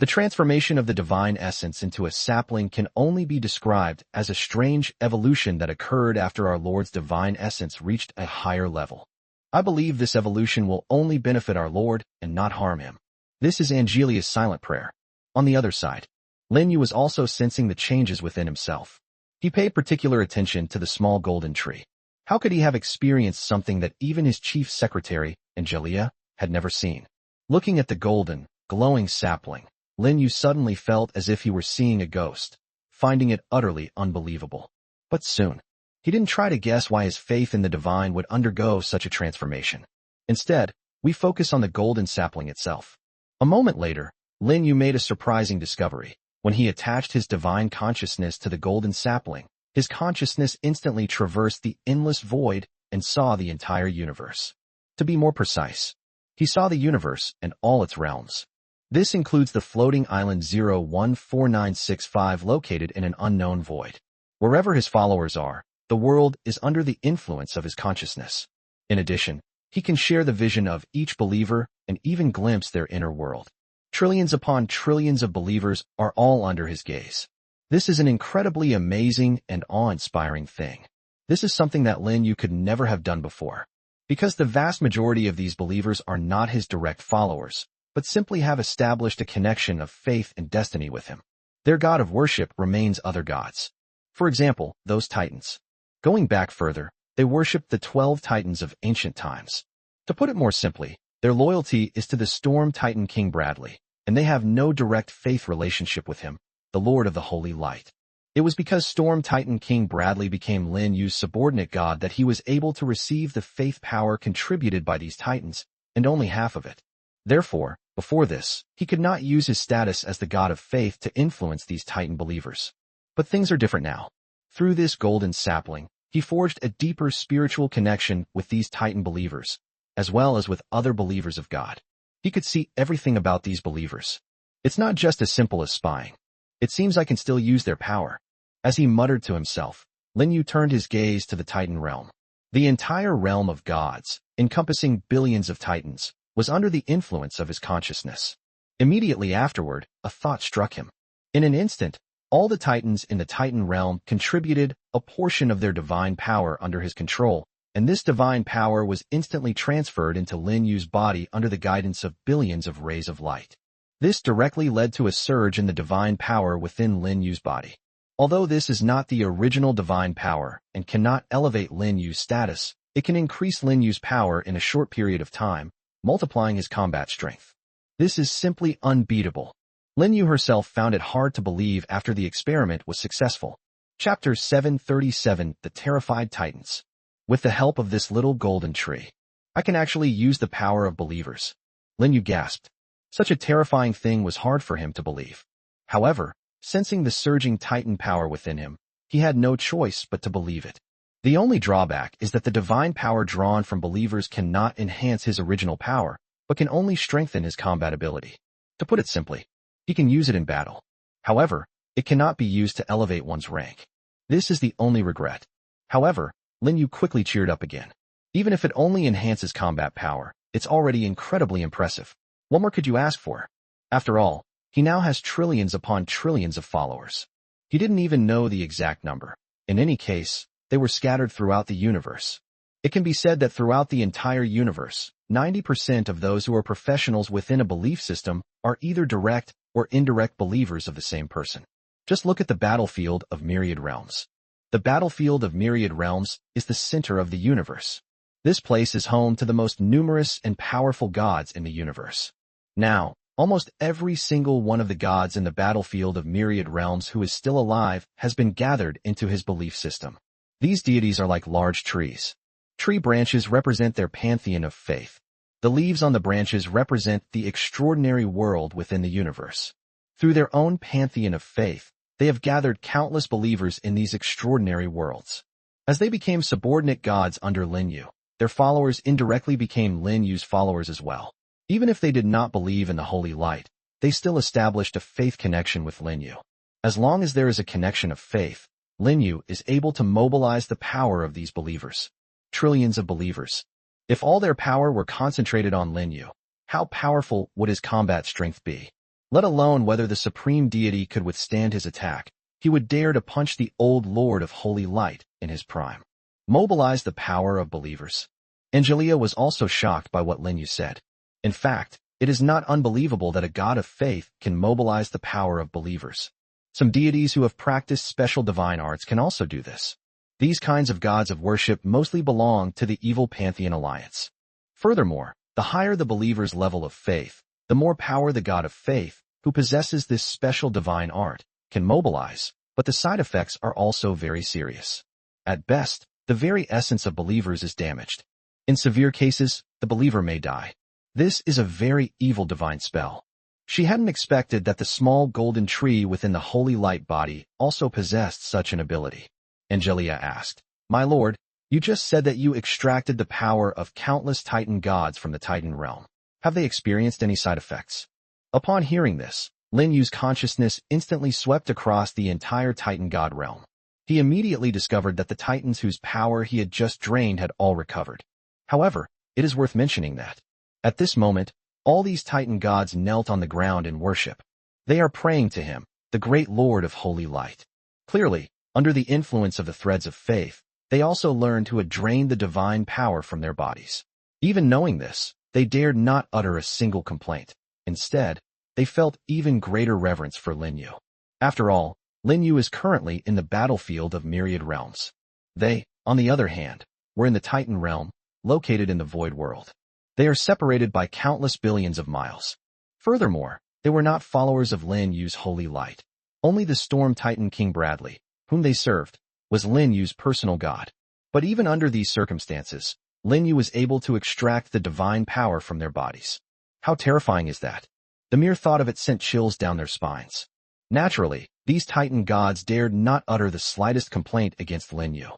The transformation of the divine essence into a sapling can only be described as a strange evolution that occurred after our Lord's divine essence reached a higher level. I believe this evolution will only benefit our Lord and not harm him. This is Angelia's silent prayer. On the other side, Lin Yu was also sensing the changes within himself. He paid particular attention to the small golden tree. How could he have experienced something that even his chief secretary, Angelia, had never seen? Looking at the golden, glowing sapling, Lin Yu suddenly felt as if he were seeing a ghost, finding it utterly unbelievable. But soon, he didn't try to guess why his faith in the divine would undergo such a transformation. Instead, we focus on the golden sapling itself. A moment later, Lin Yu made a surprising discovery. When he attached his divine consciousness to the golden sapling, his consciousness instantly traversed the endless void and saw the entire universe. To be more precise, he saw the universe and all its realms. This includes the floating island 014965 located in an unknown void. Wherever his followers are, the world is under the influence of his consciousness. In addition, he can share the vision of each believer and even glimpse their inner world. Trillions upon trillions of believers are all under his gaze. This is an incredibly amazing and awe-inspiring thing. This is something that Lin Yu could never have done before. Because the vast majority of these believers are not his direct followers, but simply have established a connection of faith and destiny with him. Their god of worship remains other gods. For example, those titans. Going back further, they worshipped the 12 titans of ancient times. To put it more simply, their loyalty is to the storm titan King Bradley, and they have no direct faith relationship with him, the Lord of the Holy Light. It was because Storm Titan King Bradley became Lin Yu's subordinate god that he was able to receive the faith power contributed by these titans, and only half of it. Therefore, before this, he could not use his status as the god of faith to influence these titan believers. But things are different now. Through this golden sapling, he forged a deeper spiritual connection with these titan believers, as well as with other believers of God. He could see everything about these believers. It's not just as simple as spying. It seems I can still use their power. As he muttered to himself, Lin Yu turned his gaze to the Titan realm. The entire realm of gods, encompassing billions of titans, was under the influence of his consciousness. Immediately afterward, a thought struck him. In an instant, all the titans in the Titan realm contributed a portion of their divine power under his control, and this divine power was instantly transferred into Lin Yu's body under the guidance of billions of rays of light. This directly led to a surge in the divine power within Lin Yu's body. Although this is not the original divine power and cannot elevate Lin Yu's status, it can increase Lin Yu's power in a short period of time, multiplying his combat strength. This is simply unbeatable. Lin Yu herself found it hard to believe after the experiment was successful. Chapter 737, The Terrified Titans. With the help of this little golden tree, I can actually use the power of believers. Lin Yu gasped. Such a terrifying thing was hard for him to believe. However, sensing the surging Titan power within him, he had no choice but to believe it. The only drawback is that the divine power drawn from believers cannot enhance his original power, but can only strengthen his combat ability. To put it simply, he can use it in battle. However, it cannot be used to elevate one's rank. This is the only regret. However, Lin Yu quickly cheered up again. Even if it only enhances combat power, it's already incredibly impressive. What more could you ask for? After all, he now has trillions upon trillions of followers. He didn't even know the exact number. In any case, they were scattered throughout the universe. It can be said that throughout the entire universe, 90% of those who are professionals within a belief system are either direct or indirect believers of the same person. Just look at the battlefield of myriad realms. The battlefield of myriad realms is the center of the universe. This place is home to the most numerous and powerful gods in the universe. Now, almost every single one of the gods in the battlefield of myriad realms who is still alive has been gathered into his belief system. These deities are like large trees. Tree branches represent their pantheon of faith. The leaves on the branches represent the extraordinary world within the universe. Through their own pantheon of faith, they have gathered countless believers in these extraordinary worlds. As they became subordinate gods under Lin Yu, their followers indirectly became Lin Yu's followers as well. Even if they did not believe in the holy light, they still established a faith connection with Lin Yu. As long as there is a connection of faith, Lin Yu is able to mobilize the power of these believers. Trillions of believers. If all their power were concentrated on Lin Yu, how powerful would his combat strength be? Let alone whether the supreme deity could withstand his attack, he would dare to punch the old lord of holy light in his prime. Mobilize the power of believers. Angelia was also shocked by what Lin Yu said. In fact, it is not unbelievable that a god of faith can mobilize the power of believers. Some deities who have practiced special divine arts can also do this. These kinds of gods of worship mostly belong to the evil pantheon alliance. Furthermore, the higher the believer's level of faith, the more power the god of faith, who possesses this special divine art, can mobilize, but the side effects are also very serious. At best, the very essence of believers is damaged. In severe cases, the believer may die. This is a very evil divine spell. She hadn't expected that the small golden tree within the holy light body also possessed such an ability. Angelia asked, "My lord, you just said that you extracted the power of countless Titan gods from the Titan realm. Have they experienced any side effects?" Upon hearing this, Lin Yu's consciousness instantly swept across the entire Titan god realm. He immediately discovered that the Titans whose power he had just drained had all recovered. However, it is worth mentioning that, at this moment, all these Titan gods knelt on the ground in worship. They are praying to him, the great Lord of Holy Light. Clearly, under the influence of the threads of faith, they also learned who had drained the divine power from their bodies. Even knowing this, they dared not utter a single complaint. Instead, they felt even greater reverence for Lin Yu. After all, Lin Yu is currently in the battlefield of myriad realms. They, on the other hand, were in the Titan realm, located in the void world. They are separated by countless billions of miles. Furthermore, they were not followers of Lin Yu's holy light. Only the Storm Titan King Bradley, whom they served, was Lin Yu's personal god. But even under these circumstances, Lin Yu was able to extract the divine power from their bodies. How terrifying is that? The mere thought of it sent chills down their spines. Naturally, these Titan gods dared not utter the slightest complaint against Lin Yu.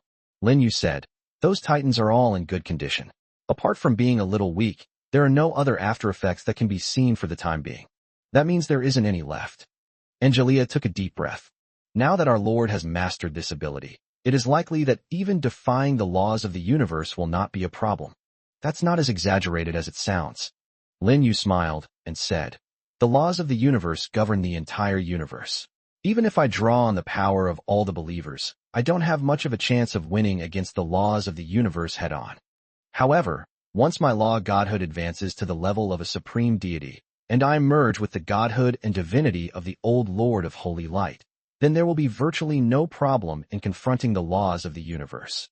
Lin Yu said, "Those Titans are all in good condition. Apart from being a little weak, there are no other after effects that can be seen for the time being. That means there isn't any left." Angelia took a deep breath. Now that our Lord has mastered this ability, it is likely that even defying the laws of the universe will not be a problem. That's not as exaggerated as it sounds. Lin Yu smiled and said, "The laws of the universe govern the entire universe. Even if I draw on the power of all the believers, I don't have much of a chance of winning against the laws of the universe head-on. However, once my law godhood advances to the level of a supreme deity, and I merge with the godhood and divinity of the old Lord of Holy Light, then there will be virtually no problem in confronting the laws of the universe.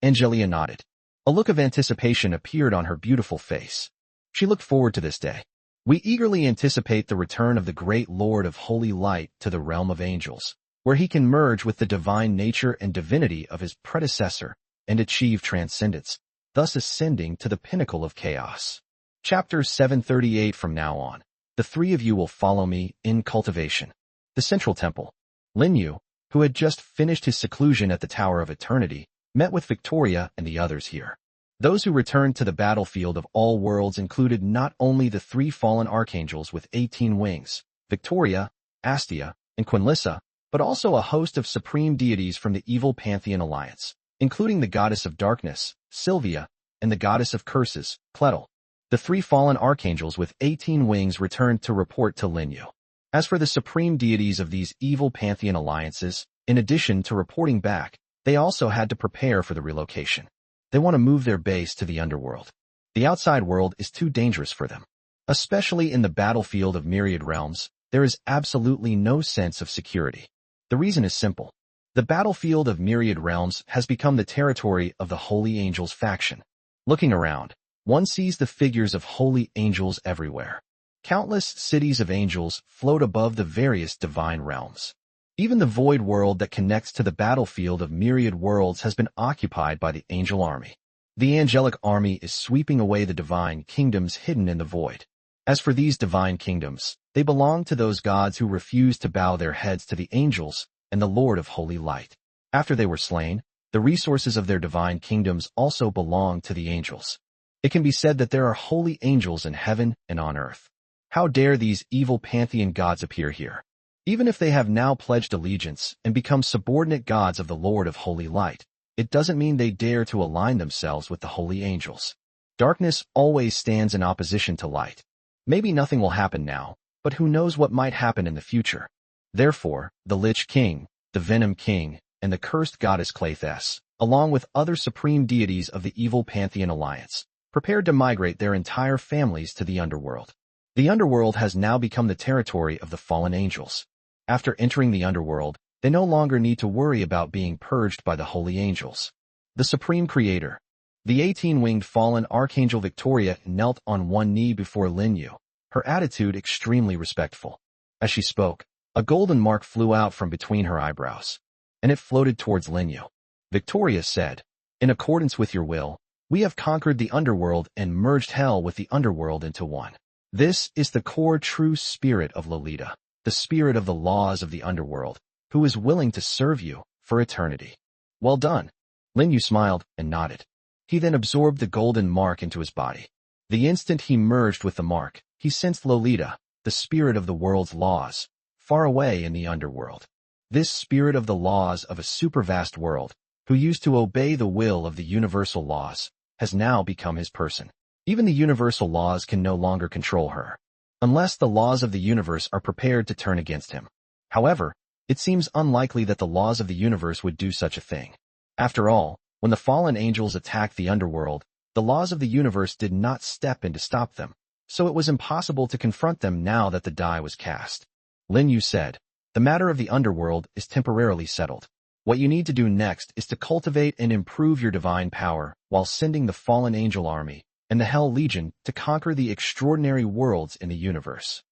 Angelia nodded. A look of anticipation appeared on her beautiful face. She looked forward to this day. We eagerly anticipate the return of the great Lord of Holy Light to the realm of angels, where he can merge with the divine nature and divinity of his predecessor and achieve transcendence, thus ascending to the pinnacle of chaos. Chapter 738. From now on, the three of you will follow me in cultivation. The Central Temple. Lin Yu, who had just finished his seclusion at the Tower of Eternity, met with Victoria and the others here. Those who returned to the battlefield of all worlds included not only the three fallen archangels with 18 wings, Victoria, Astia, and Quinnissa, but also a host of supreme deities from the evil Pantheon Alliance, including the goddess of darkness, Sylvia, and the goddess of curses, Clovis. The three fallen archangels with 18 wings returned to report to Lin Yu. As for the supreme deities of these evil Pantheon Alliances, in addition to reporting back, they also had to prepare for the relocation. They want to move their base to the underworld. The outside world is too dangerous for them. Especially in the battlefield of myriad realms, there is absolutely no sense of security. The reason is simple. The battlefield of myriad realms has become the territory of the Holy Angels faction. Looking around, one sees the figures of holy angels everywhere. Countless cities of angels float above the various divine realms. Even the void world that connects to the battlefield of myriad worlds has been occupied by the angel army. The angelic army is sweeping away the divine kingdoms hidden in the void. As for these divine kingdoms, they belong to those gods who refused to bow their heads to the angels and the Lord of Holy Light. After they were slain, the resources of their divine kingdoms also belong to the angels. It can be said that there are holy angels in heaven and on earth. How dare these evil pantheon gods appear here? Even if they have now pledged allegiance and become subordinate gods of the Lord of Holy Light, it doesn't mean they dare to align themselves with the holy angels. Darkness always stands in opposition to light. Maybe nothing will happen now, but who knows what might happen in the future. Therefore, the Lich King, the Venom King, and the cursed goddess Clovis, along with other supreme deities of the evil Pantheon Alliance, prepared to migrate their entire families to the underworld. The underworld has now become the territory of the fallen angels. After entering the underworld, they no longer need to worry about being purged by the holy angels. The Supreme Creator. The 18-winged fallen Archangel Victoria knelt on one knee before Lin Yu, her attitude extremely respectful. As she spoke, a golden mark flew out from between her eyebrows, and it floated towards Lin Yu. Victoria said, "In accordance with your will, we have conquered the underworld and merged hell with the underworld into one. This is the core true spirit of Lolita, the spirit of the laws of the underworld, who is willing to serve you for eternity." Well done. Lin Yu smiled and nodded. He then absorbed the golden mark into his body. The instant he merged with the mark, he sensed Lolita, the spirit of the world's laws, far away in the underworld. This spirit of the laws of a supervast world, who used to obey the will of the universal laws, has now become his person. Even the universal laws can no longer control her, unless the laws of the universe are prepared to turn against him. However, it seems unlikely that the laws of the universe would do such a thing. After all, when the fallen angels attacked the underworld, the laws of the universe did not step in to stop them, so it was impossible to confront them now that the die was cast. Lin Yu said, "The matter of the underworld is temporarily settled. What you need to do next is to cultivate and improve your divine power while sending the fallen angel army and the Hell Legion to conquer the extraordinary worlds in the universe.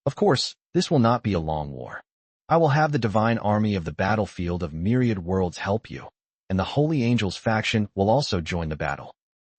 Of course, this will not be a long war. I will have the divine army of the battlefield of myriad worlds help you, and the Holy Angels faction will also join the battle.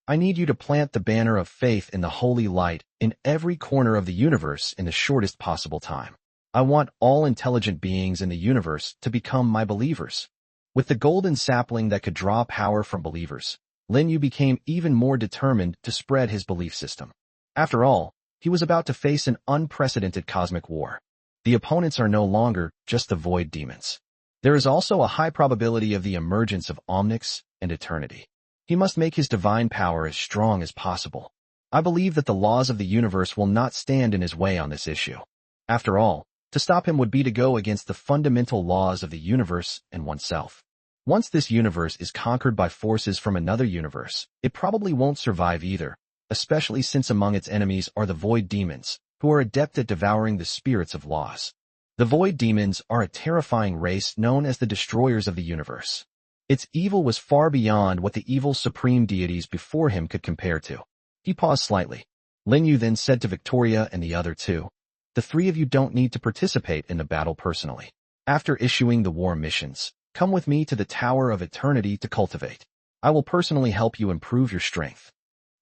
I need you to plant the banner of faith in the holy light in every corner of the universe in the shortest possible time. I want all intelligent beings in the universe to become my believers." With the golden sapling that could draw power from believers, Lin Yu became even more determined to spread his belief system. After all, he was about to face an unprecedented cosmic war. The opponents are no longer just the void demons. There is also a high probability of the emergence of Omnix and Eternity. He must make his divine power as strong as possible. I believe that the laws of the universe will not stand in his way on this issue. After all, to stop him would be to go against the fundamental laws of the universe and oneself. Once this universe is conquered by forces from another universe, it probably won't survive either, especially since among its enemies are the void demons, who are adept at devouring the spirits of laws. The void demons are a terrifying race known as the destroyers of the universe. Its evil was far beyond what the evil supreme deities before him could compare to. He paused slightly. Lin Yu then said to Victoria and the other two, "The three of you don't need to participate in the battle personally. After issuing the war missions, come with me to the Tower of Eternity to cultivate. I will personally help you improve your strength."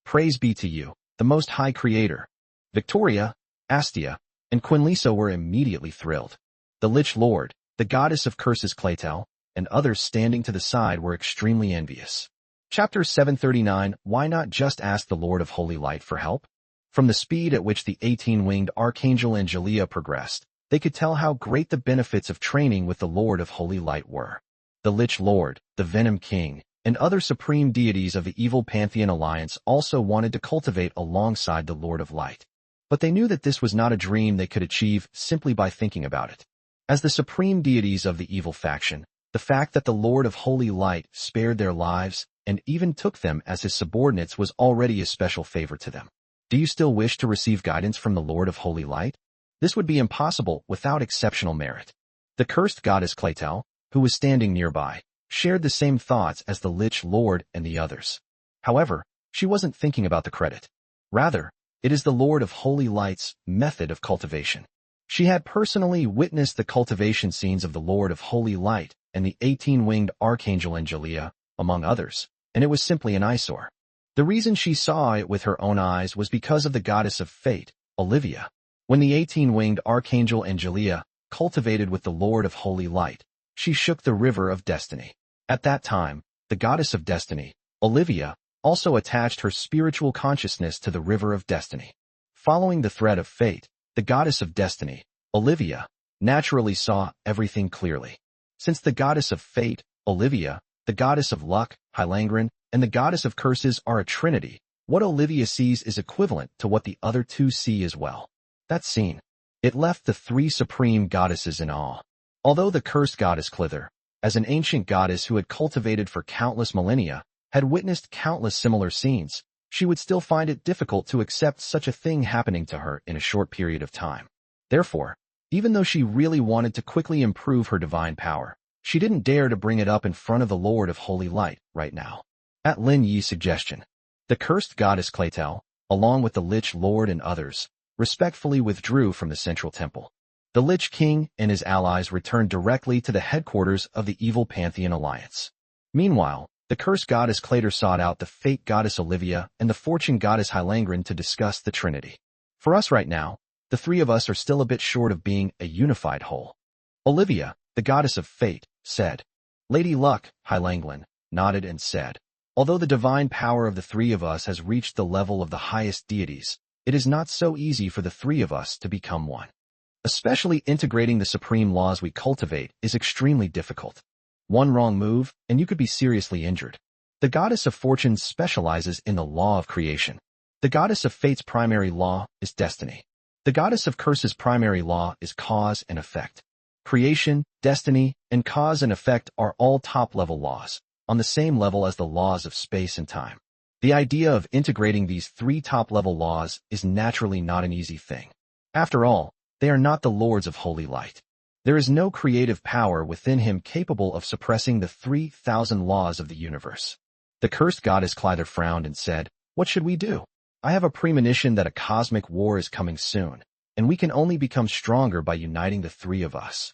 "Praise be to you, the Most High Creator." Victoria, Astia, and Quinnissa were immediately thrilled. The Lich Lord, the goddess of curses Claytel, and others standing to the side were extremely envious. Chapter 739, Why not just ask the Lord of Holy Light for help? From the speed at which the 18-winged archangel Angelia progressed, they could tell how great the benefits of training with the Lord of Holy Light were. The Lich Lord, the Venom King, and other supreme deities of the evil Pantheon Alliance also wanted to cultivate alongside the Lord of Light. But they knew that this was not a dream they could achieve simply by thinking about it. As the supreme deities of the evil faction, the fact that the Lord of Holy Light spared their lives and even took them as his subordinates was already a special favor to them. Do you still wish to receive guidance from the Lord of Holy Light? This would be impossible without exceptional merit. The cursed goddess Claytel, who was standing nearby, shared the same thoughts as the Lich Lord and the others. However, she wasn't thinking about the credit. Rather, it is the Lord of Holy Light's method of cultivation. She had personally witnessed the cultivation scenes of the Lord of Holy Light and the 18-winged archangel Angelia, among others, and it was simply an eyesore. The reason she saw it with her own eyes was because of the goddess of fate, Olivia. When the 18-winged archangel Angelia cultivated with the Lord of Holy Light, she shook the river of destiny. At that time, the goddess of destiny, Olivia, also attached her spiritual consciousness to the river of destiny. Following the thread of fate, the goddess of destiny, Olivia, naturally saw everything clearly. Since the goddess of fate, Olivia, the goddess of luck, Hylangren, and the goddess of curses are a trinity, what Olivia sees is equivalent to what the other two see as well. That scene. It left the three supreme goddesses in awe. Although the cursed goddess Clither, as an ancient goddess who had cultivated for countless millennia, had witnessed countless similar scenes, she would still find it difficult to accept such a thing happening to her in a short period of time. Therefore, even though she really wanted to quickly improve her divine power, she didn't dare to bring it up in front of the Lord of Holy Light right now. At Lin Yu's suggestion, the cursed goddess Claytel, along with the Lich Lord and others, respectfully withdrew from the central temple. The Lich King and his allies returned directly to the headquarters of the evil Pantheon Alliance. Meanwhile, the cursed goddess Clayter sought out the fate goddess Olivia and the fortune goddess Hylangren to discuss the Trinity. For us right now, the three of us are still a bit short of being a unified whole. Olivia, the goddess of fate, said. Lady Luck, Hylangren, nodded and said, although the divine power of the three of us has reached the level of the highest deities, it is not so easy for the three of us to become one. Especially integrating the supreme laws we cultivate is extremely difficult. One wrong move, and you could be seriously injured. The goddess of fortune specializes in the law of creation. The goddess of fate's primary law is destiny. The goddess of curses' primary law is cause and effect. Creation, destiny, and cause and effect are all top-level laws, on the same level as the laws of space and time. The idea of integrating these three top-level laws is naturally not an easy thing. After all, they are not the lords of holy light. There is no creative power within him capable of suppressing the 3,000 laws of the universe. The cursed goddess Clyther frowned and said, what should we do? I have a premonition that a cosmic war is coming soon, and we can only become stronger by uniting the three of us.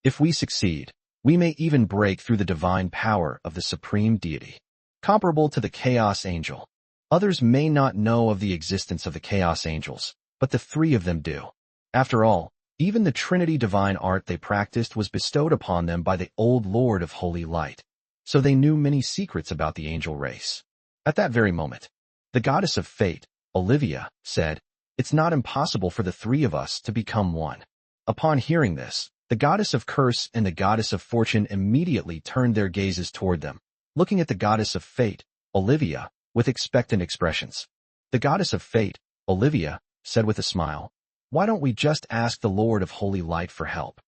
If we succeed, we may even break through the divine power of the supreme deity, comparable to the Chaos Angel. Others may not know of the existence of the Chaos Angels, but the three of them do. After all, even the Trinity divine art they practiced was bestowed upon them by the old Lord of Holy Light, so they knew many secrets about the angel race. At that very moment, the goddess of fate, Olivia, said, it's not impossible for the three of us to become one. Upon hearing this, the goddess of curse and the goddess of fortune immediately turned their gazes toward them, looking at the goddess of fate, Olivia, with expectant expressions. The goddess of fate, Olivia, said with a smile, why don't we just ask the Lord of Holy Light for help?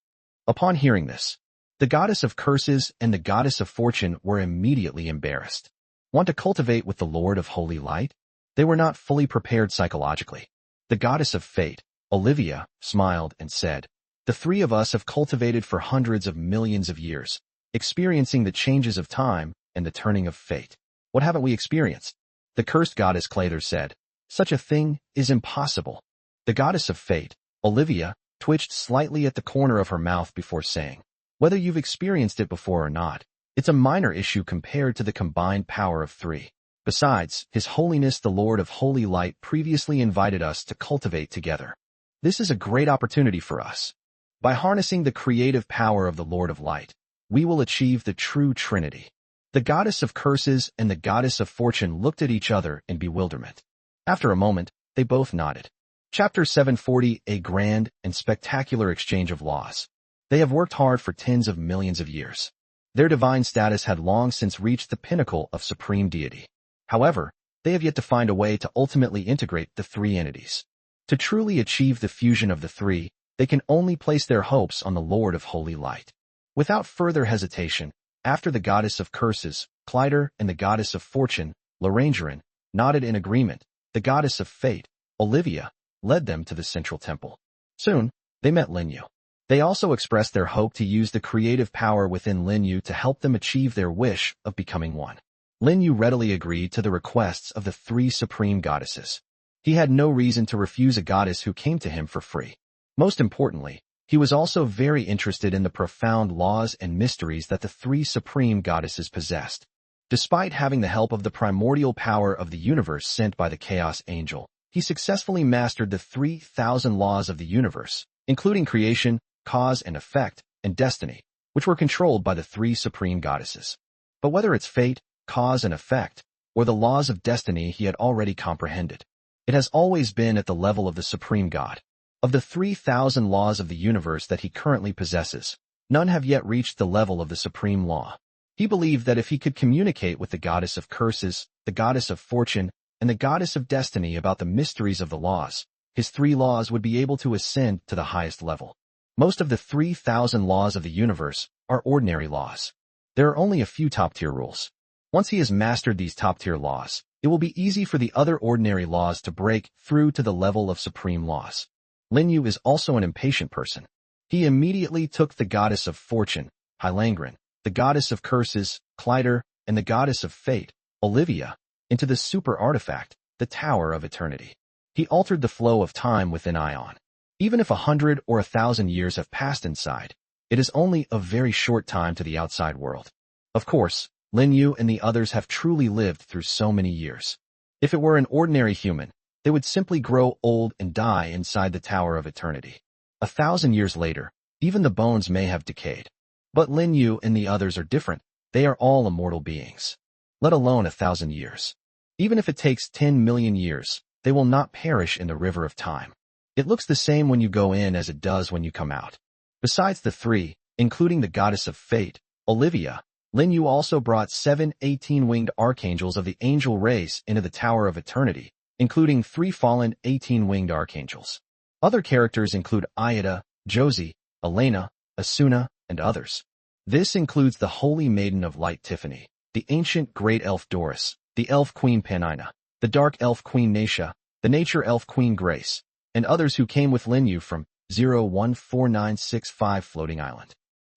Upon hearing this, The goddess of curses and the goddess of fortune were immediately embarrassed. Want to cultivate with the Lord of Holy Light? They were not fully prepared psychologically. The goddess of fate, Olivia, smiled and said, "The three of us have cultivated for hundreds of millions of years, experiencing the changes of time and the turning of fate. What haven't we experienced?" The cursed goddess Clovis said, "Such a thing is impossible." The goddess of fate, Olivia, twitched slightly at the corner of her mouth before saying, "Whether you've experienced it before or not, it's a minor issue compared to the combined power of three. Besides, His Holiness the Lord of Holy Light previously invited us to cultivate together. This is a great opportunity for us. By harnessing the creative power of the Lord of Light, we will achieve the true Trinity." The goddess of curses and the goddess of fortune looked at each other in bewilderment. After a moment, they both nodded. Chapter 740, A Grand and Spectacular Exchange of Laws. They have worked hard for tens of millions of years. Their divine status had long since reached the pinnacle of supreme deity. However, they have yet to find a way to ultimately integrate the three entities. To truly achieve the fusion of the three, they can only place their hopes on the Lord of Holy Light. Without further hesitation, after the goddess of curses, Clyder, and the goddess of fortune, Larangerin, nodded in agreement, the goddess of fate, Olivia, led them to the central temple. Soon, they met Lin Yu. They also expressed their hope to use the creative power within Lin Yu to help them achieve their wish of becoming one. Lin Yu readily agreed to the requests of the three supreme goddesses. He had no reason to refuse a goddess who came to him for free. Most importantly, he was also very interested in the profound laws and mysteries that the three supreme goddesses possessed. Despite having the help of the primordial power of the universe sent by the Chaos Angel, he successfully mastered the 3,000 laws of the universe, including creation, cause and effect, and destiny, which were controlled by the three supreme goddesses. But whether it's fate, cause and effect, or the laws of destiny he had already comprehended, it has always been at the level of the supreme god. Of the 3,000 laws of the universe that he currently possesses, none have yet reached the level of the supreme law. He believed that if he could communicate with the goddess of curses, the goddess of fortune, and the goddess of destiny about the mysteries of the laws, his three laws would be able to ascend to the highest level. Most of the 3,000 laws of the universe are ordinary laws. There are only a few top-tier rules. Once he has mastered these top-tier laws, it will be easy for the other ordinary laws to break through to the level of supreme laws. Lin Yu is also an impatient person. He immediately took the goddess of fortune, Hylangren, the goddess of curses, Clyder, and the goddess of fate, Olivia, into the super artifact, the Tower of Eternity. He altered the flow of time within Ion. Even if 100 or 1,000 years have passed inside, it is only a very short time to the outside world. Of course, Lin Yu and the others have truly lived through so many years. If it were an ordinary human, they would simply grow old and die inside the Tower of Eternity. 1,000 years later, even the bones may have decayed. But Lin Yu and the others are different. They are all immortal beings. Let alone 1,000 years. Even if it takes 10 million years, they will not perish in the river of time. It looks the same when you go in as it does when you come out. Besides the three, including the goddess of fate, Olivia, Lin Yu also brought 7 18-winged archangels of the angel race into the Tower of Eternity, including 3 fallen 18-winged archangels. Other characters include Ayada, Josie, Elena, Asuna, and others. This includes the Holy Maiden of Light Tiffany, the ancient Great Elf Doris, the Elf Queen Panina, the Dark Elf Queen Naisha, the Nature Elf Queen Grace, and others who came with Lin Yu from 014965 Floating Island.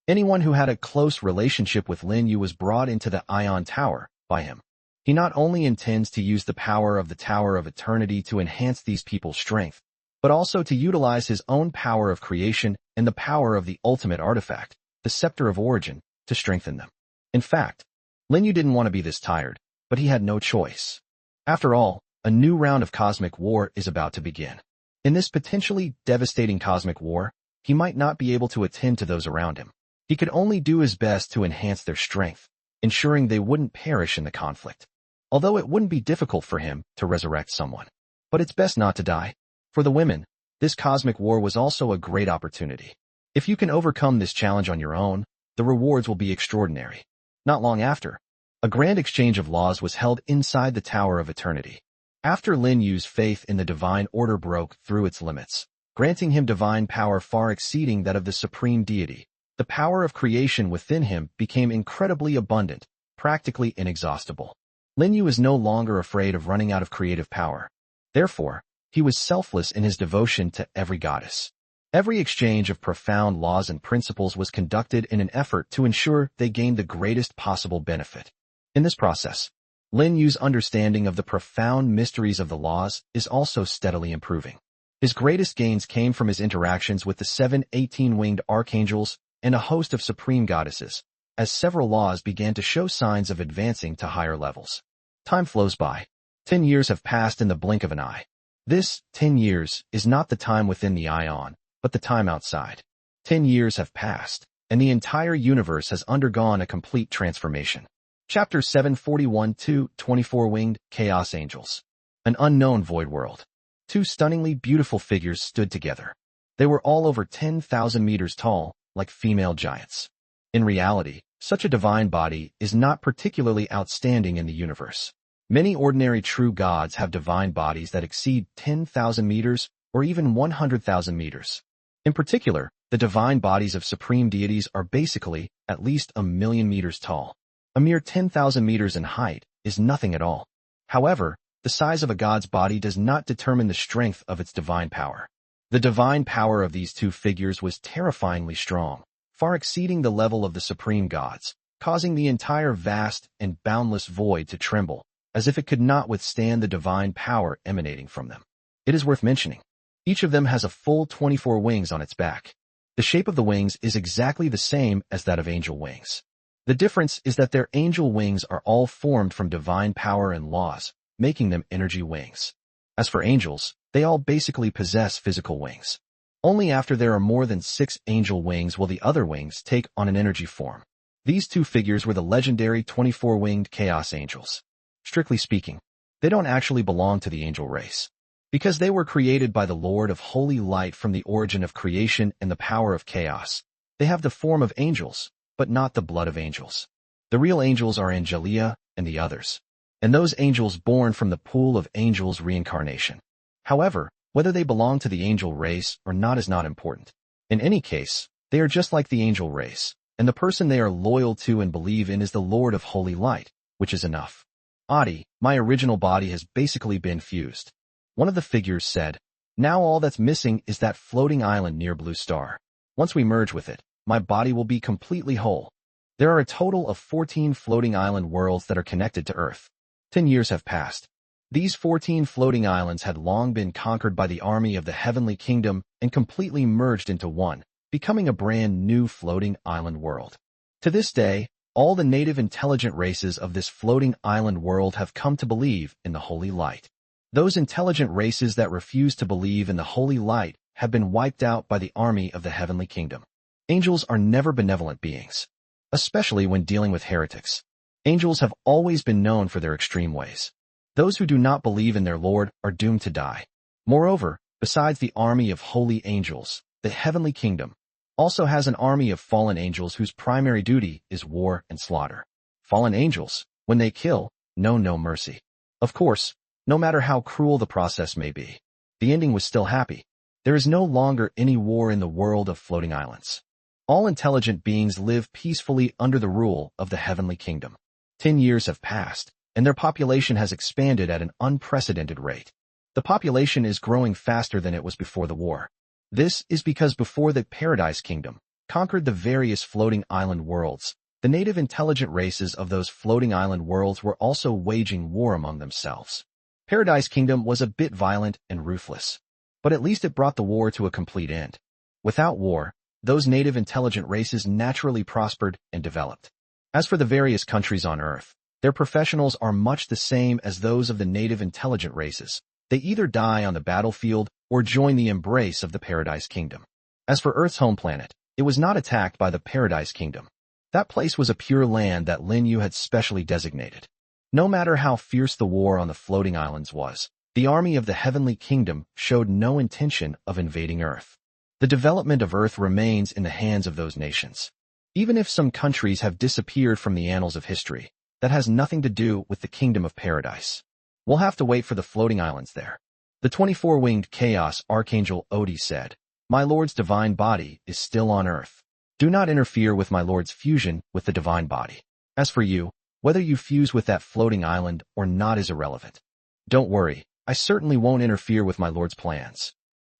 Anyone who had a close relationship with Lin Yu was brought into the Ion Tower by him. He not only intends to use the power of the Tower of Eternity to enhance these people's strength, but also to utilize his own power of creation and the power of the ultimate artifact, the Scepter of Origin, to strengthen them. In fact, Lin Yu didn't want to be this tired, but he had no choice. After all, a new round of cosmic war is about to begin. In this potentially devastating cosmic war, he might not be able to attend to those around him. He could only do his best to enhance their strength, ensuring they wouldn't perish in the conflict. Although it wouldn't be difficult for him to resurrect someone. But it's best not to die. For the women, this cosmic war was also a great opportunity. If you can overcome this challenge on your own, the rewards will be extraordinary. Not long after, a grand exchange of laws was held inside the Tower of Eternity. After Lin Yu's faith in the divine order broke through its limits, granting him divine power far exceeding that of the supreme deity, The power of creation within him became incredibly abundant, practically inexhaustible. Lin Yu is no longer afraid of running out of creative power. Therefore, he was selfless in his devotion to every goddess. Every exchange of profound laws and principles was conducted in an effort to ensure they gained the greatest possible benefit. In this process, Lin Yu's understanding of the profound mysteries of the laws is also steadily improving. His greatest gains came from his interactions with the 7 18-winged archangels and a host of supreme goddesses, as several laws began to show signs of advancing to higher levels. Time flows by. 10 years have passed in the blink of an eye. This, 10 years, is not the time within the ion, but the time outside. 10 years have passed, and the entire universe has undergone a complete transformation. Chapter 741-2 24-Winged Chaos Angels. An unknown void world. Two stunningly beautiful figures stood together. They were all over 10,000 meters tall, like female giants. In reality, such a divine body is not particularly outstanding in the universe. Many ordinary true gods have divine bodies that exceed 10,000 meters or even 100,000 meters. In particular, the divine bodies of supreme deities are basically at least 1,000,000 meters tall. A mere 10,000 meters in height is nothing at all. However, the size of a god's body does not determine the strength of its divine power. The divine power of these two figures was terrifyingly strong, far exceeding the level of the supreme gods, causing the entire vast and boundless void to tremble, as if it could not withstand the divine power emanating from them. It is worth mentioning, each of them has a full 24 wings on its back. The shape of the wings is exactly the same as that of angel wings. The difference is that their angel wings are all formed from divine power and laws, making them energy wings. As for angels, they all basically possess physical wings. Only after there are more than 6 angel wings will the other wings take on an energy form. These two figures were the legendary 24-winged chaos angels. Strictly speaking, they don't actually belong to the angel race, because they were created by the Lord of Holy Light from the origin of creation and the power of chaos. They have the form of angels, but not the blood of angels. The real angels are Angelia and the others, and those angels born from the pool of angels reincarnation. However, whether they belong to the angel race or not is not important. In any case, they are just like the angel race, and the person they are loyal to and believe in is the Lord of Holy Light, which is enough. Adi, my original body has basically been fused. One of the figures said, now all that's missing is that floating island near Blue Star. Once we merge with it, my body will be completely whole. There are a total of 14 floating island worlds that are connected to Earth. 10 years have passed. These 14 floating islands had long been conquered by the army of the Heavenly Kingdom and completely merged into one, becoming a brand new floating island world. To this day, all the native intelligent races of this floating island world have come to believe in the Holy Light. Those intelligent races that refuse to believe in the Holy Light have been wiped out by the army of the Heavenly Kingdom. Angels are never benevolent beings, especially when dealing with heretics. Angels have always been known for their extreme ways. Those who do not believe in their Lord are doomed to die. Moreover, besides the army of holy angels, the Heavenly Kingdom also has an army of fallen angels whose primary duty is war and slaughter. Fallen angels, when they kill, know no mercy. Of course, no matter how cruel the process may be, the ending was still happy. There is no longer any war in the world of floating islands. All intelligent beings live peacefully under the rule of the Heavenly Kingdom. 10 years have passed, and their population has expanded at an unprecedented rate. The population is growing faster than it was before the war. This is because before the Paradise Kingdom conquered the various floating island worlds, the native intelligent races of those floating island worlds were also waging war among themselves. Paradise Kingdom was a bit violent and ruthless, but at least it brought the war to a complete end. Without war, those native intelligent races naturally prospered and developed. As for the various countries on Earth, their professionals are much the same as those of the native intelligent races. They either die on the battlefield or join the embrace of the Paradise Kingdom. As for Earth's home planet, it was not attacked by the Paradise Kingdom. That place was a pure land that Lin Yu had specially designated. No matter how fierce the war on the floating islands was, the army of the Heavenly Kingdom showed no intention of invading Earth. The development of Earth remains in the hands of those nations. Even if some countries have disappeared from the annals of history, that has nothing to do with the Kingdom of Paradise. We'll have to wait for the floating islands there. The 24-winged chaos archangel Odi said, my Lord's divine body is still on Earth. Do not interfere with my lord's fusion with the divine body. As for you, whether you fuse with that floating island or not is irrelevant. Don't worry, I certainly won't interfere with my lord's plans.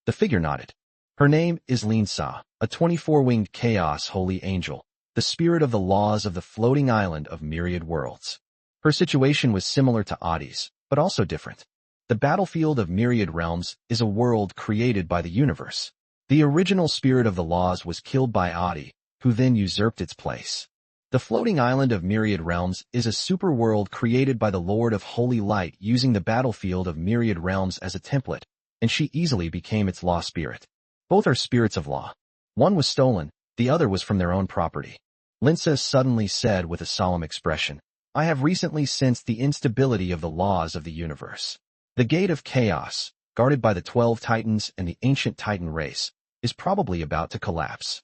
The figure nodded. Her name is Lin Yu, a 24-winged chaos holy angel, the spirit of the laws of the floating island of myriad worlds. Her situation was similar to Adi's, but also different. The battlefield of myriad realms is a world created by the universe. The original spirit of the laws was killed by Adi, who then usurped its place. The floating island of myriad realms is a superworld created by the Lord of Holy Light using the battlefield of myriad realms as a template, and she easily became its law spirit. Both are spirits of law. One was stolen, the other was from their own property. Lin Yu suddenly said with a solemn expression, I have recently sensed the instability of the laws of the universe. The gate of chaos, guarded by the 12 titans and the ancient titan race, is probably about to collapse.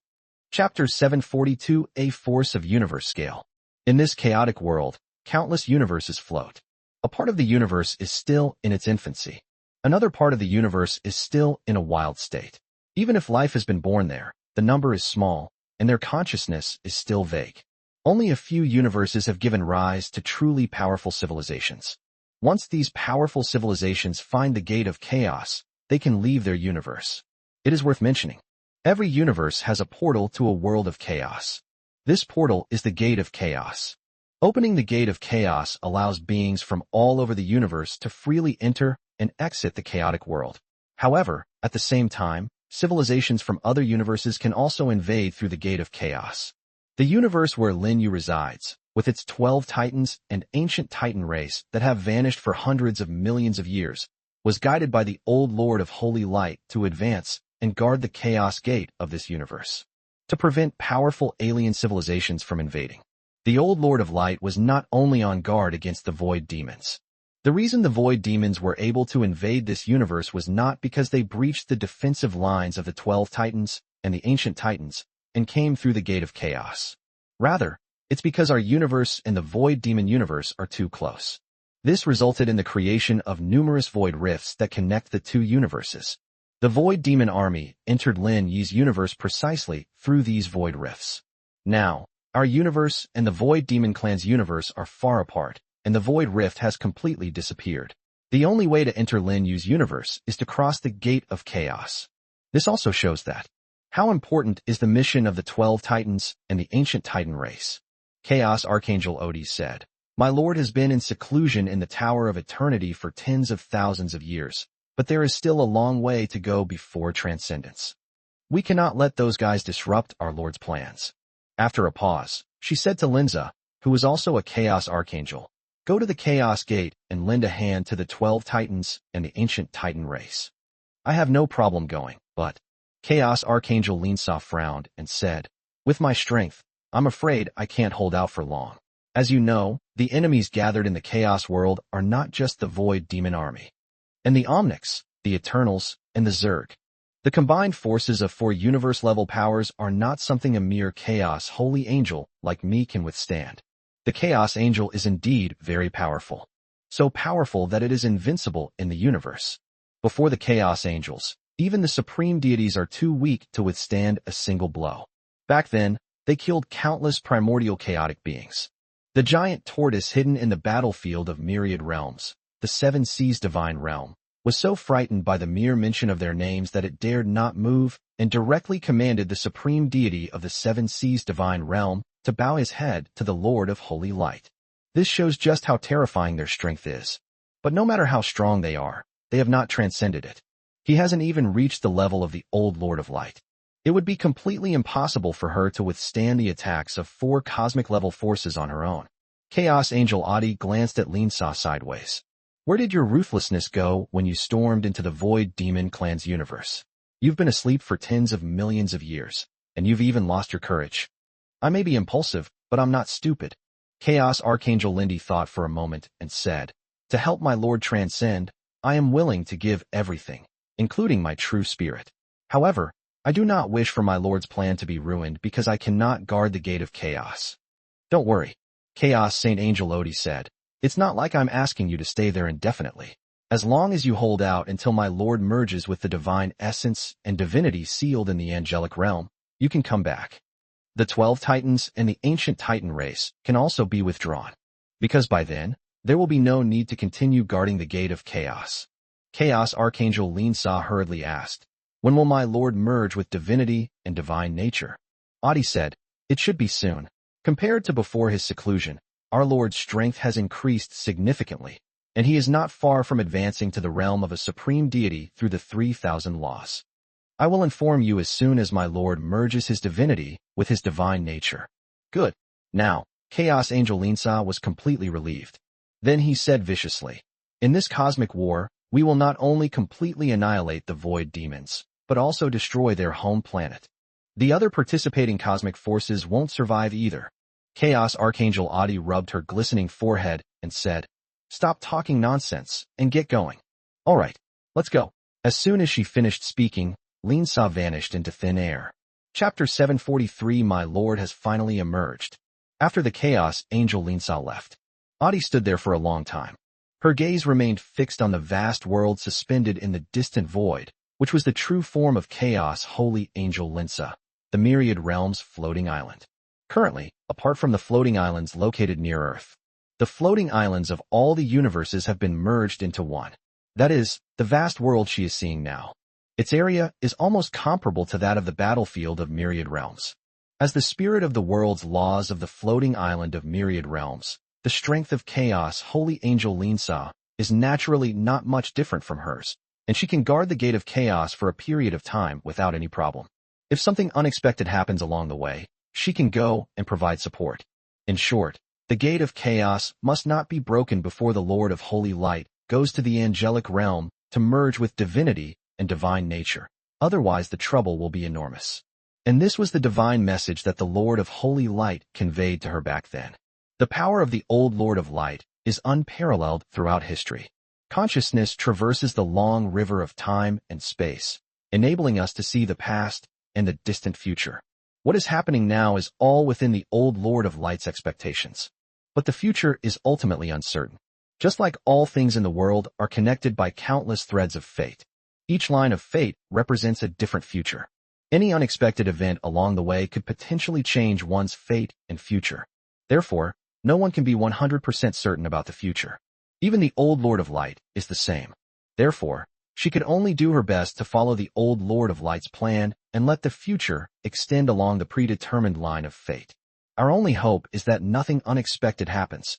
Chapter 742, A Force of Universe Scale. In this chaotic world, countless universes float. A part of the universe is still in its infancy. Another part of the universe is still in a wild state. Even if life has been born there, the number is small, and their consciousness is still vague. Only a few universes have given rise to truly powerful civilizations. Once these powerful civilizations find the gate of chaos, they can leave their universe. It is worth mentioning. Every universe has a portal to a world of chaos. This portal is the gate of chaos. Opening the gate of chaos allows beings from all over the universe to freely enter and exit the chaotic world. However, at the same time, civilizations from other universes can also invade through the gate of chaos. The universe where Lin Yu resides, with its 12 titans and ancient titan race that have vanished for hundreds of millions of years, was guided by the old Lord of Holy Light to advance and guard the chaos gate of this universe, to prevent powerful alien civilizations from invading. The old Lord of Light was not only on guard against the void demons. The reason the void demons were able to invade this universe was not because they breached the defensive lines of the 12 titans and the ancient titans and came through the gate of chaos. Rather, it's because our universe and the void demon universe are too close. This resulted in the creation of numerous void rifts that connect the two universes. The void demon army entered Lin Yu's universe precisely through these void rifts. Now, our universe and the void demon clan's universe are far apart, and the void rift has completely disappeared. The only way to enter Lin Yu's universe is to cross the gate of chaos. This also shows that how important is the mission of the 12 titans and the ancient titan race. Chaos Archangel Odie said, My lord has been in seclusion in the Tower of Eternity for tens of thousands of years, but there is still a long way to go before transcendence. We cannot let those guys disrupt our lord's plans. After a pause, she said to Lin Yu, who was also a Chaos Archangel, Go to the Chaos Gate and lend a hand to the 12 titans and the ancient titan race. I have no problem going, but Chaos Archangel Lin Yu frowned and said, With my strength, I'm afraid I can't hold out for long. As you know, the enemies gathered in the Chaos world are not just the Void Demon Army, and the Omnics, the Eternals, and the Zerg. The combined forces of 4 universe-level powers are not something a mere Chaos Holy Angel like me can withstand. The Chaos Angel is indeed very powerful. So powerful that it is invincible in the universe. Before the Chaos Angels, even the supreme deities are too weak to withstand a single blow. Back then, they killed countless primordial chaotic beings. The giant tortoise hidden in the battlefield of myriad realms, the 7 seas divine realm, was so frightened by the mere mention of their names that it dared not move and directly commanded the supreme deity of the 7 seas divine realm to bow his head to the Lord of Holy Light. This shows just how terrifying their strength is. But no matter how strong they are, they have not transcended it. He hasn't even reached the level of the old Lord of Light. It would be completely impossible for her to withstand the attacks of 4 cosmic-level forces on her own. Chaos Angel Adi glanced at Lin Yu sideways. Where did your ruthlessness go when you stormed into the Void Demon Clan's universe? You've been asleep for tens of millions of years, and you've even lost your courage. I may be impulsive, but I'm not stupid. Chaos Archangel Lindy thought for a moment and said, To help my lord transcend, I am willing to give everything, including my true spirit. However, I do not wish for my lord's plan to be ruined because I cannot guard the gate of chaos. Don't worry, Chaos Saint Angel Odie said. It's not like I'm asking you to stay there indefinitely. As long as you hold out until my lord merges with the divine essence and divinity sealed in the angelic realm, you can come back. The 12 titans and the ancient titan race can also be withdrawn, because by then, there will be no need to continue guarding the gate of chaos. Chaos Archangel Lin Yu hurriedly asked, "When will my lord merge with divinity and divine nature?" Adi said, "It should be soon. Compared to before his seclusion, our lord's strength has increased significantly, and he is not far from advancing to the realm of a supreme deity through the 3,000 laws. I will inform you as soon as my lord merges his divinity with his divine nature." Good. Now, Chaos Angel Lin Yu was completely relieved. Then he said viciously, "In this cosmic war, we will not only completely annihilate the void demons, but also destroy their home planet. The other participating cosmic forces won't survive either." Chaos Archangel Adi rubbed her glistening forehead and said, "Stop talking nonsense and get going. All right, let's go." As soon as she finished speaking, Lin Yu vanished into thin air. Chapter 743 My Lord has finally emerged. After the Chaos Angel Lin Yu left, Adi stood there for a long time. Her gaze remained fixed on the vast world suspended in the distant void, which was the true form of Chaos Holy Angel Lin Yu, the myriad realms floating island. Currently, apart from the floating islands located near Earth, the floating islands of all the universes have been merged into one. That is, the vast world she is seeing now. Its area is almost comparable to that of the battlefield of myriad realms. As the spirit of the world's laws of the floating island of myriad realms, the strength of Chaos Holy Angel Lin Yu is naturally not much different from hers, and she can guard the gate of chaos for a period of time without any problem. If something unexpected happens along the way, she can go and provide support. In short, the gate of chaos must not be broken before the Lord of Holy Light goes to the angelic realm to merge with divinity and divine nature. Otherwise, the trouble will be enormous. And this was the divine message that the Lord of Holy Light conveyed to her back then. The power of the old Lord of Light is unparalleled throughout history. Consciousness traverses the long river of time and space, enabling us to see the past and the distant future. What is happening now is all within the old Lord of Light's expectations. But the future is ultimately uncertain. Just like all things in the world are connected by countless threads of fate, each line of fate represents a different future. Any unexpected event along the way could potentially change one's fate and future. Therefore, no one can be 100% certain about the future. Even the old Lord of Light is the same. Therefore, she could only do her best to follow the old Lord of Light's plan and let the future extend along the predetermined line of fate. Our only hope is that nothing unexpected happens.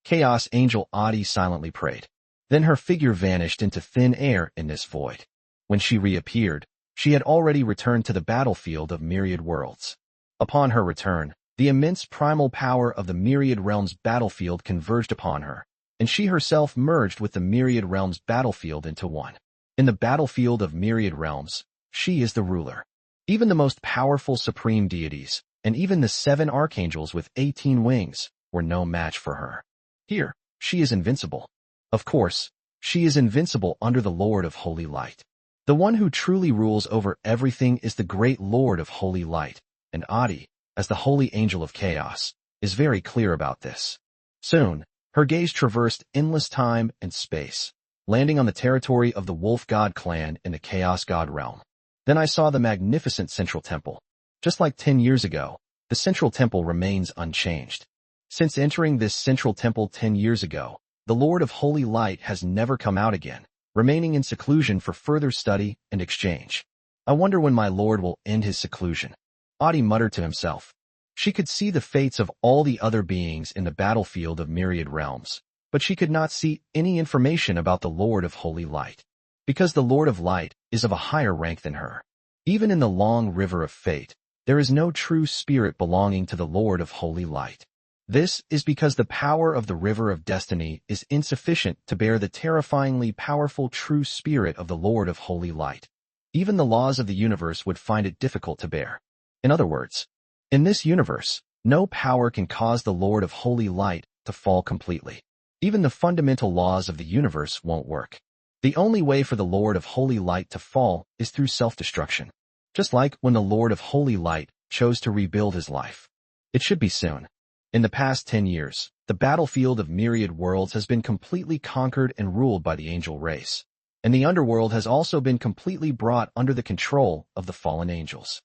Chaos Angel Adi silently prayed. Then her figure vanished into thin air in this void. When she reappeared, she had already returned to the battlefield of myriad worlds. Upon her return, the immense primal power of the myriad realms battlefield converged upon her, and she herself merged with the myriad realms battlefield into one. In the battlefield of myriad realms, she is the ruler. Even the most powerful supreme deities, and even the 7 archangels with 18 wings, were no match for her. Here, she is invincible. Of course, she is invincible under the Lord of Holy Light. The one who truly rules over everything is the great Lord of Holy Light, and Adi, as the Holy Angel of Chaos, is very clear about this. Soon, her gaze traversed endless time and space, landing on the territory of the Wolf God clan in the Chaos God realm. Then I saw the magnificent Central Temple. Just like 10 years ago, the Central Temple remains unchanged. Since entering this Central Temple 10 years ago, the Lord of Holy Light has never come out again, remaining in seclusion for further study and exchange. I wonder when my Lord will end his seclusion. Adi muttered to himself. She could see the fates of all the other beings in the battlefield of myriad realms, but she could not see any information about the Lord of Holy Light, because the Lord of Light is of a higher rank than her. Even in the long river of fate, there is no true spirit belonging to the Lord of Holy Light. This is because the power of the river of destiny is insufficient to bear the terrifyingly powerful true spirit of the Lord of Holy Light. Even the laws of the universe would find it difficult to bear. In other words, in this universe, no power can cause the Lord of Holy Light to fall completely. Even the fundamental laws of the universe won't work. The only way for the Lord of Holy Light to fall is through self-destruction. Just like when the Lord of Holy Light chose to rebuild his life. It should be soon. In the past 10 years, the battlefield of myriad worlds has been completely conquered and ruled by the angel race. And the underworld has also been completely brought under the control of the fallen angels.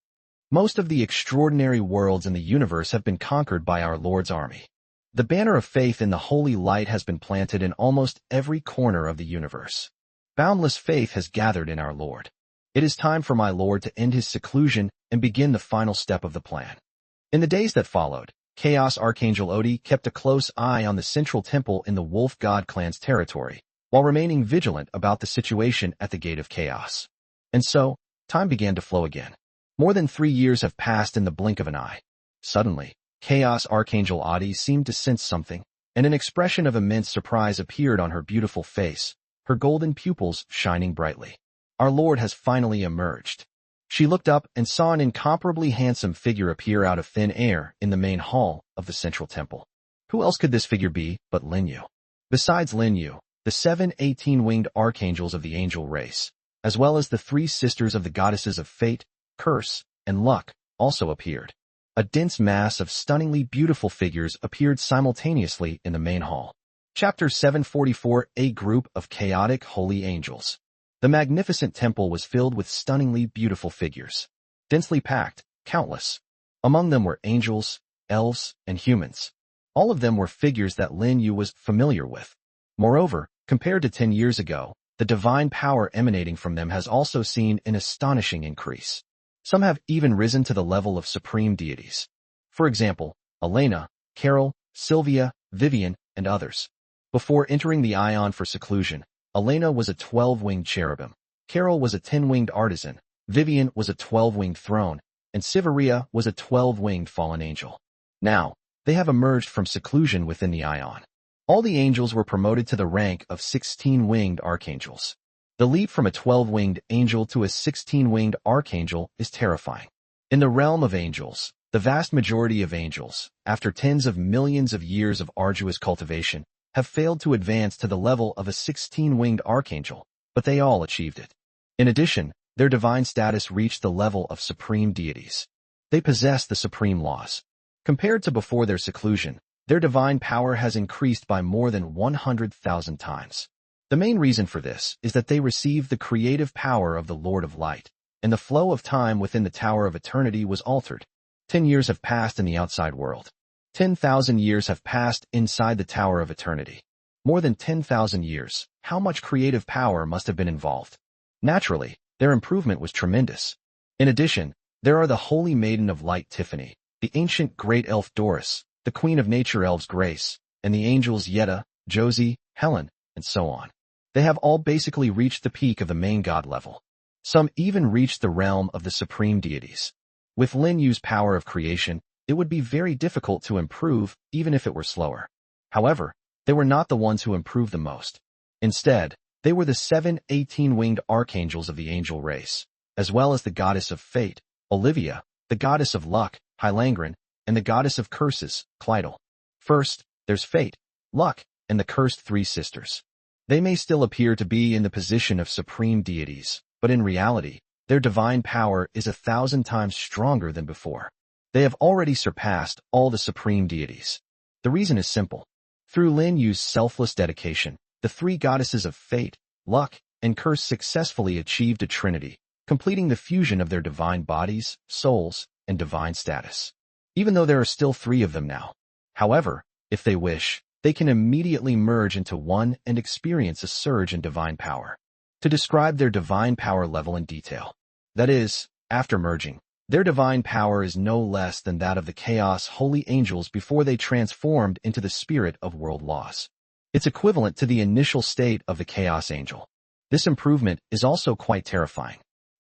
Most of the extraordinary worlds in the universe have been conquered by our Lord's army. The banner of faith in the holy light has been planted in almost every corner of the universe. Boundless faith has gathered in our Lord. It is time for my Lord to end his seclusion and begin the final step of the plan. In the days that followed, Chaos Archangel Odi kept a close eye on the central temple in the Wolf God clan's territory, while remaining vigilant about the situation at the Gate of Chaos. And so, time began to flow again. More than 3 years have passed in the blink of an eye. Suddenly, Chaos Archangel Odi seemed to sense something, and an expression of immense surprise appeared on her beautiful face, her golden pupils shining brightly. Our Lord has finally emerged. She looked up and saw an incomparably handsome figure appear out of thin air in the main hall of the central temple. Who else could this figure be but Lin Yu? Besides Lin Yu, the 7 18-winged archangels of the angel race, as well as the 3 sisters of the goddesses of fate, curse, and luck, also appeared. A dense mass of stunningly beautiful figures appeared simultaneously in the main hall. Chapter 744, A Group of Chaotic Holy Angels. The magnificent temple was filled with stunningly beautiful figures. Densely packed, countless. Among them were angels, elves, and humans. All of them were figures that Lin Yu was familiar with. Moreover, compared to 10 years ago, the divine power emanating from them has also seen an astonishing increase. Some have even risen to the level of supreme deities. For example, Elena, Carol, Sylvia, Vivian, and others. Before entering the Ion for seclusion, Elena was a 12-winged cherubim, Carol was a 10-winged artisan, Vivian was a 12-winged throne, and Sylvia was a 12-winged fallen angel. Now, they have emerged from seclusion within the Ion. All the angels were promoted to the rank of 16-winged archangels. The leap from a 12-winged angel to a 16-winged archangel is terrifying. In the realm of angels, the vast majority of angels, after tens of millions of years of arduous cultivation, have failed to advance to the level of a 16-winged archangel, but they all achieved it. In addition, their divine status reached the level of supreme deities. They possess the supreme laws. Compared to before their seclusion, their divine power has increased by more than 100,000 times. The main reason for this is that they receive the creative power of the Lord of Light, and the flow of time within the Tower of Eternity was altered. 10 years have passed in the outside world. 10,000 years have passed inside the Tower of Eternity. More than 10,000 years, how much creative power must have been involved? Naturally, their improvement was tremendous. In addition, there are the Holy Maiden of Light Tiffany, the ancient Great Elf Doris, the Queen of Nature Elves Grace, and the angels Yetta, Josie, Helen, and so on. They have all basically reached the peak of the main god level. Some even reached the realm of the supreme deities. With Lin Yu's power of creation, it would be very difficult to improve even if it were slower. However, they were not the ones who improved the most. Instead, they were the 7 18-winged archangels of the angel race, as well as the goddess of fate, Olivia, the goddess of luck, Hylangren, and the goddess of curses, Clydel. First, there's fate, luck, and the cursed 3 sisters. They may still appear to be in the position of supreme deities, but in reality, their divine power is 1,000 times stronger than before. They have already surpassed all the supreme deities. The reason is simple. Through Lin Yu's selfless dedication, the 3 goddesses of fate, luck, and curse successfully achieved a trinity, completing the fusion of their divine bodies, souls, and divine status. Even though there are still 3 of them now. However, if they wish, they can immediately merge into one and experience a surge in divine power. To describe their divine power level in detail. That is, after merging, their divine power is no less than that of the Chaos Holy Angels before they transformed into the spirit of world laws. It's equivalent to the initial state of the Chaos Angel. This improvement is also quite terrifying.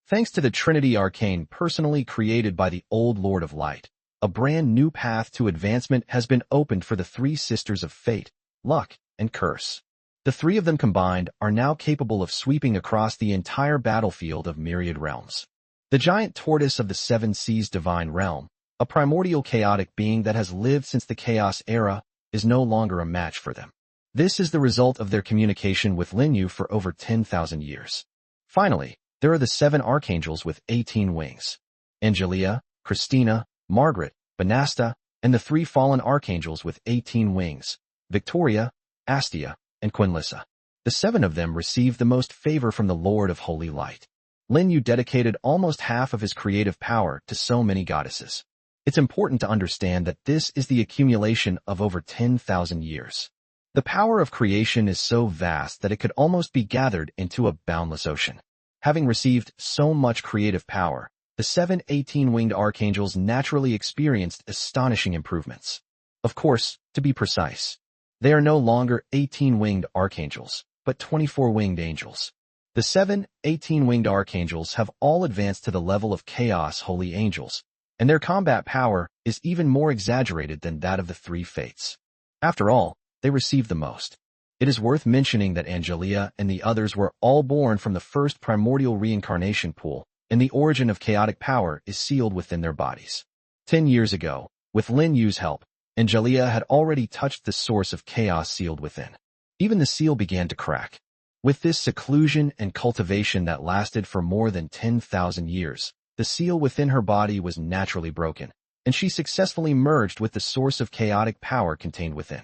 Thanks to the Trinity Arcane personally created by the old Lord of Light, a brand new path to advancement has been opened for the 3 sisters of fate, luck, and curse. The 3 of them combined are now capable of sweeping across the entire battlefield of myriad realms. The giant tortoise of the 7 seas divine realm, a primordial chaotic being that has lived since the chaos era, is no longer a match for them. This is the result of their communication with Lin Yu for over 10,000 years. Finally, there are the 7 archangels with 18 wings. Angelia, Christina, Margaret, Banasta, and the 3 fallen archangels with 18 wings, Victoria, Astia, and Quinnissa. The 7 of them received the most favor from the Lord of Holy Light. Lin Yu dedicated almost half of his creative power to so many goddesses. It's important to understand that this is the accumulation of over 10,000 years. The power of creation is so vast that it could almost be gathered into a boundless ocean. Having received so much creative power, the 7 18-winged archangels naturally experienced astonishing improvements. Of course, to be precise, they are no longer 18-winged archangels, but 24-winged angels. The 7 18-winged archangels have all advanced to the level of chaos holy angels, and their combat power is even more exaggerated than that of the 3 fates. After all, they received the most. It is worth mentioning that Angelia and the others were all born from the first primordial reincarnation pool, and the origin of chaotic power is sealed within their bodies. 10 years ago, with Lin Yu's help, Angelia had already touched the source of chaos sealed within. Even the seal began to crack. With this seclusion and cultivation that lasted for more than 10,000 years, the seal within her body was naturally broken, and she successfully merged with the source of chaotic power contained within.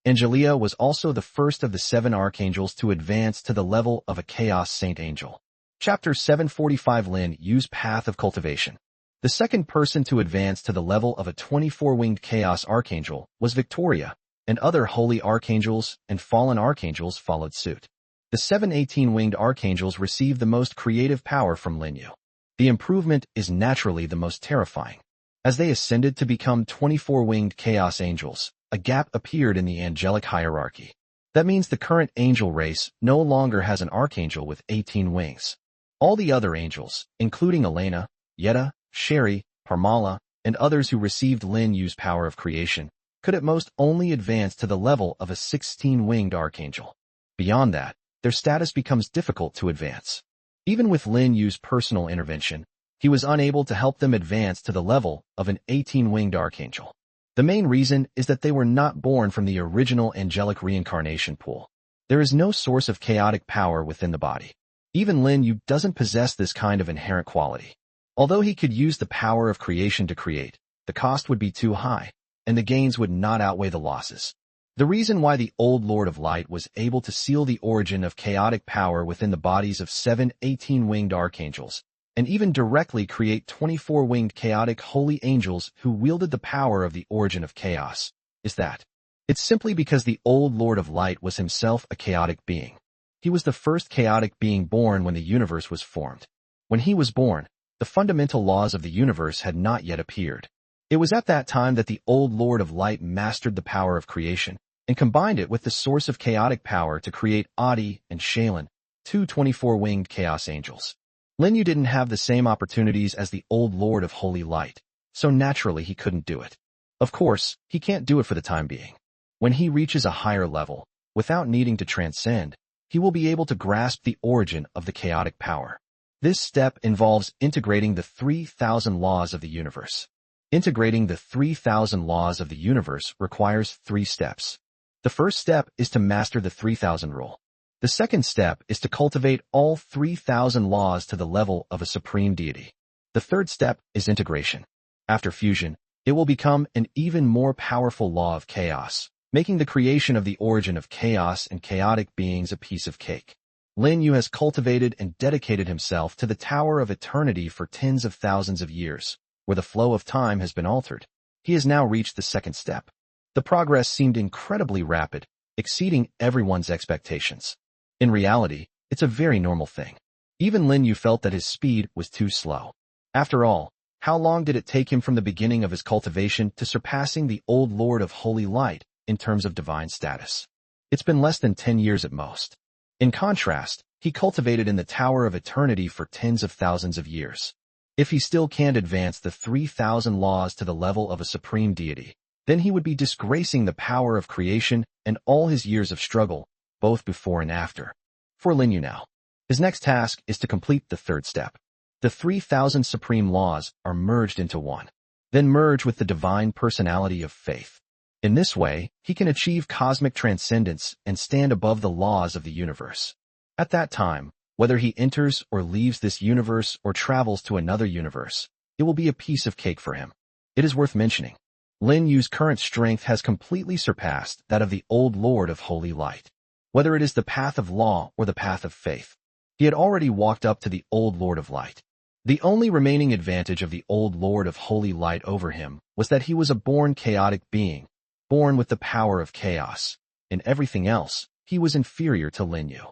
Angelia was also the first of the 7 archangels to advance to the level of a chaos saint angel. Chapter 745 Lin Yu's Path of Cultivation. The second person to advance to the level of a 24-winged chaos archangel was Victoria, and other holy archangels and fallen archangels followed suit. The 7 18-winged archangels received the most creative power from Lin Yu. The improvement is naturally the most terrifying. As they ascended to become 24-winged chaos angels, a gap appeared in the angelic hierarchy. That means the current angel race no longer has an archangel with 18 wings. All the other angels, including Elena, Yetta, Sherry, Parmala, and others who received Lin Yu's power of creation, could at most only advance to the level of a 16-winged archangel. Beyond that, their status becomes difficult to advance. Even with Lin Yu's personal intervention, he was unable to help them advance to the level of an 18-winged archangel. The main reason is that they were not born from the original angelic reincarnation pool. There is no source of chaotic power within the body. Even Lin Yu doesn't possess this kind of inherent quality. Although he could use the power of creation to create, the cost would be too high, and the gains would not outweigh the losses. The reason why the old Lord of Light was able to seal the origin of chaotic power within the bodies of 7 18-winged archangels, and even directly create 24-winged chaotic holy angels who wielded the power of the origin of chaos, is that it's simply because the old Lord of Light was himself a chaotic being. He was the first chaotic being born when the universe was formed. When he was born, the fundamental laws of the universe had not yet appeared. It was at that time that the old Lord of Light mastered the power of creation and combined it with the source of chaotic power to create Adi and Shaylin, 2 24-winged chaos angels. Lin Yu didn't have the same opportunities as the old Lord of Holy Light, so naturally he couldn't do it. Of course, he can't do it for the time being. When he reaches a higher level, without needing to transcend, he will be able to grasp the origin of the chaotic power. This step involves integrating the 3,000 laws of the universe. Integrating the 3,000 laws of the universe requires 3 steps. The first step is to master the 3,000 rule. The second step is to cultivate all 3,000 laws to the level of a supreme deity. The third step is integration. After fusion, it will become an even more powerful law of chaos, making the creation of the origin of chaos and chaotic beings a piece of cake. Lin Yu has cultivated and dedicated himself to the Tower of Eternity for tens of thousands of years, where the flow of time has been altered. He has now reached the second step. The progress seemed incredibly rapid, exceeding everyone's expectations. In reality, it's a very normal thing. Even Lin Yu felt that his speed was too slow. After all, how long did it take him from the beginning of his cultivation to surpassing the old Lord of Holy Light in terms of divine status? It's been less than 10 years at most. In contrast, he cultivated in the Tower of Eternity for tens of thousands of years. If he still can't advance the 3,000 laws to the level of a supreme deity, then he would be disgracing the power of creation and all his years of struggle, both before and after. For Lin Yu now, his next task is to complete the third step. The 3,000 supreme laws are merged into one, then merge with the divine personality of faith. In this way, he can achieve cosmic transcendence and stand above the laws of the universe. At that time, whether he enters or leaves this universe or travels to another universe, it will be a piece of cake for him. It is worth mentioning, Lin Yu's current strength has completely surpassed that of the old Lord of Holy Light. Whether it is the path of law or the path of faith, He had already walked up to the old Lord of Light. The only remaining advantage of the old Lord of Holy Light over him was that he was a born chaotic being, born with the power of chaos. In everything else, he was inferior to Lin Yu.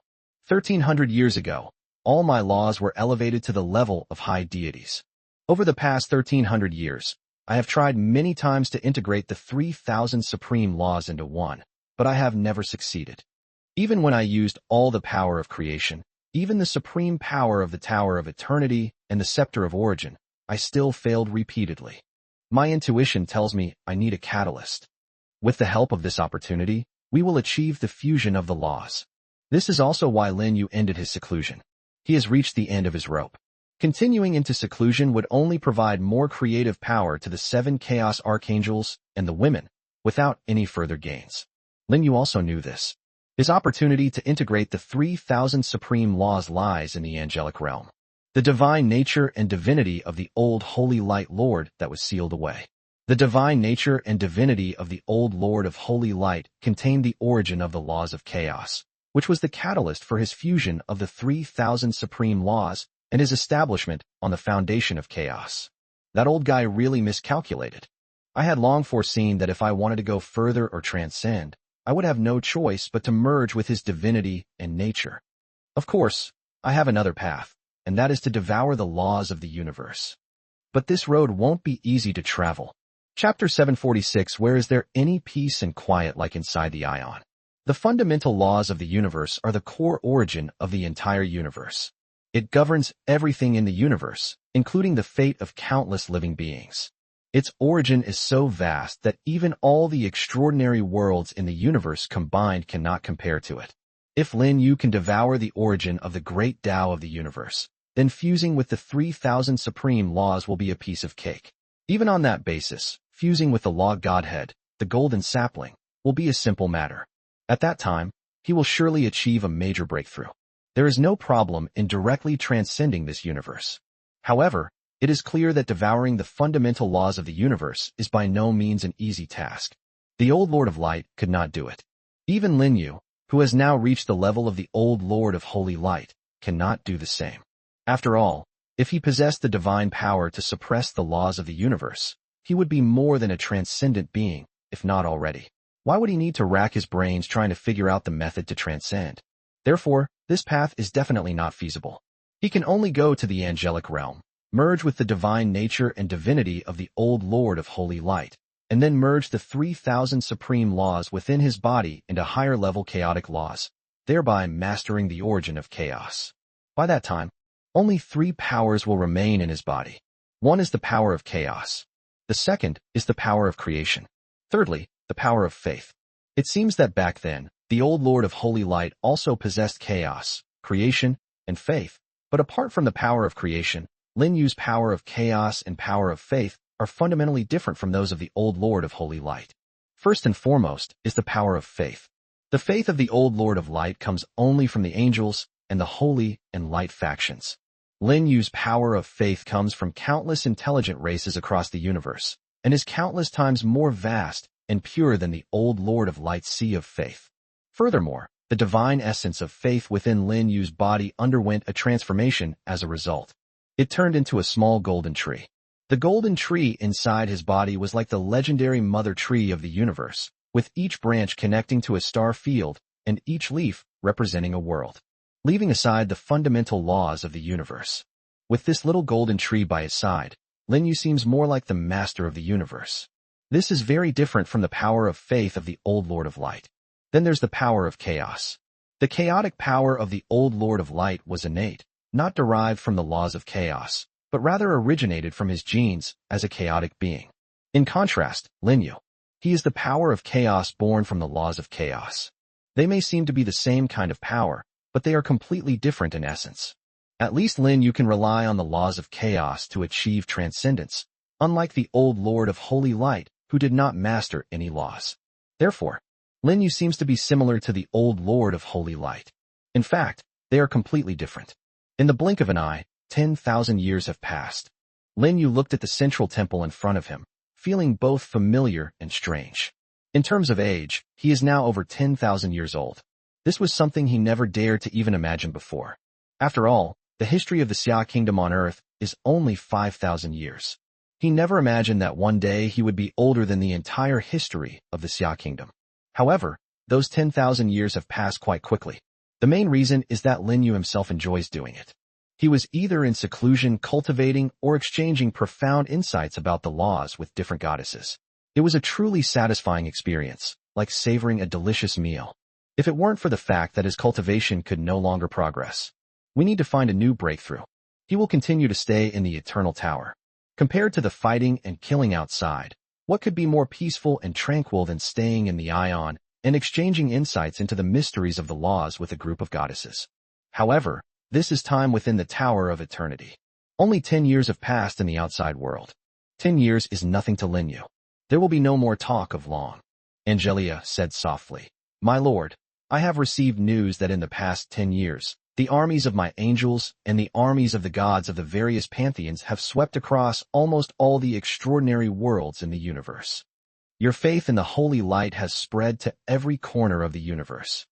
1,300 years ago, all my laws were elevated to the level of high deities. Over the past 1,300 years, I have tried many times to integrate the 3,000 supreme laws into one, but I have never succeeded. Even when I used all the power of creation, even the supreme power of the Tower of Eternity and the Scepter of Origin, I still failed repeatedly. My intuition tells me I need a catalyst. With the help of this opportunity, we will achieve the fusion of the laws. This is also why Lin Yu ended his seclusion. He has reached the end of his rope. Continuing into seclusion would only provide more creative power to the 7 chaos archangels and the women, without any further gains. Lin Yu also knew this. His opportunity to integrate the 3,000 supreme laws lies in the angelic realm. The divine nature and divinity of the old Holy Light Lord that was sealed away. The divine nature and divinity of the old Lord of Holy Light contained the origin of the laws of chaos, which was the catalyst for his fusion of the 3,000 supreme laws and his establishment on the foundation of chaos. That old guy really miscalculated. I had long foreseen that if I wanted to go further or transcend, I would have no choice but to merge with his divinity and nature. Of course, I have another path, and that is to devour the laws of the universe. But this road won't be easy to travel. Chapter 746. Where is there any peace and quiet like inside the Ion? The fundamental laws of the universe are the core origin of the entire universe. It governs everything in the universe, including the fate of countless living beings. Its origin is so vast that even all the extraordinary worlds in the universe combined cannot compare to it. If Lin Yu can devour the origin of the great Tao of the universe, then fusing with the 3,000 supreme laws will be a piece of cake. Even on that basis, fusing with the law Godhead, the golden sapling, will be a simple matter. At that time, he will surely achieve a major breakthrough. There is no problem in directly transcending this universe. However, it is clear that devouring the fundamental laws of the universe is by no means an easy task. The old Lord of Light could not do it. Even Lin Yu, who has now reached the level of the old Lord of Holy Light, cannot do the same. After all, if he possessed the divine power to suppress the laws of the universe, he would be more than a transcendent being, if not already. Why would he need to rack his brains trying to figure out the method to transcend? Therefore, this path is definitely not feasible. He can only go to the angelic realm, merge with the divine nature and divinity of the old Lord of Holy Light, and then merge the 3,000 supreme laws within his body into higher-level chaotic laws, thereby mastering the origin of chaos. By that time, only 3 powers will remain in his body. One is the power of chaos. The second is the power of creation. Thirdly, the power of faith. It seems that back then, the old Lord of Holy Light also possessed chaos, creation, and faith, but apart from the power of creation, Lin Yu's power of chaos and power of faith are fundamentally different from those of the old Lord of Holy Light. First and foremost is the power of faith. The faith of the old Lord of Light comes only from the angels and the holy and light factions. Lin Yu's power of faith comes from countless intelligent races across the universe, and is countless times more vast and pure than the old Lord of Light's sea of faith. Furthermore, the divine essence of faith within Lin Yu's body underwent a transformation as a result. It turned into a small golden tree. The golden tree inside his body was like the legendary mother tree of the universe, with each branch connecting to a star field and each leaf representing a world. Leaving aside the fundamental laws of the universe. With this little golden tree by his side, Lin Yu seems more like the master of the universe. This is very different from the power of faith of the old Lord of Light. Then there's the power of chaos. The chaotic power of the old Lord of Light was innate, not derived from the laws of chaos, but rather originated from his genes as a chaotic being. In contrast, Lin Yu. He is the power of chaos born from the laws of chaos. They may seem to be the same kind of power, but they are completely different in essence. At least Lin Yu can rely on the laws of chaos to achieve transcendence, unlike the old Lord of Holy Light, who did not master any laws. Therefore, Lin Yu seems to be similar to the old Lord of Holy Light. In fact, they are completely different. In the blink of an eye, 10,000 years have passed. Lin Yu looked at the central temple in front of him, feeling both familiar and strange. In terms of age, he is now over 10,000 years old. This was something he never dared to even imagine before. After all, the history of the Xia kingdom on Earth is only 5,000 years. He never imagined that one day he would be older than the entire history of the Xia kingdom. However, those 10,000 years have passed quite quickly. The main reason is that Lin Yu himself enjoys doing it. He was either in seclusion cultivating or exchanging profound insights about the laws with different goddesses. It was a truly satisfying experience, like savoring a delicious meal. If it weren't for the fact that his cultivation could no longer progress, we need to find a new breakthrough. He will continue to stay in the Eternal Tower. Compared to the fighting and killing outside, what could be more peaceful and tranquil than staying in the Ion and exchanging insights into the mysteries of the laws with a group of goddesses? However, this is time within the Tower of Eternity. Only 10 years have passed in the outside world. 10 years is nothing to Lin Yu. There will be no more talk of long. Angelia said softly, "My lord, I have received news that in the past 10 years, the armies of my angels and the armies of the gods of the various pantheons have swept across almost all the extraordinary worlds in the universe. Your faith in the holy light has spread to every corner of the universe.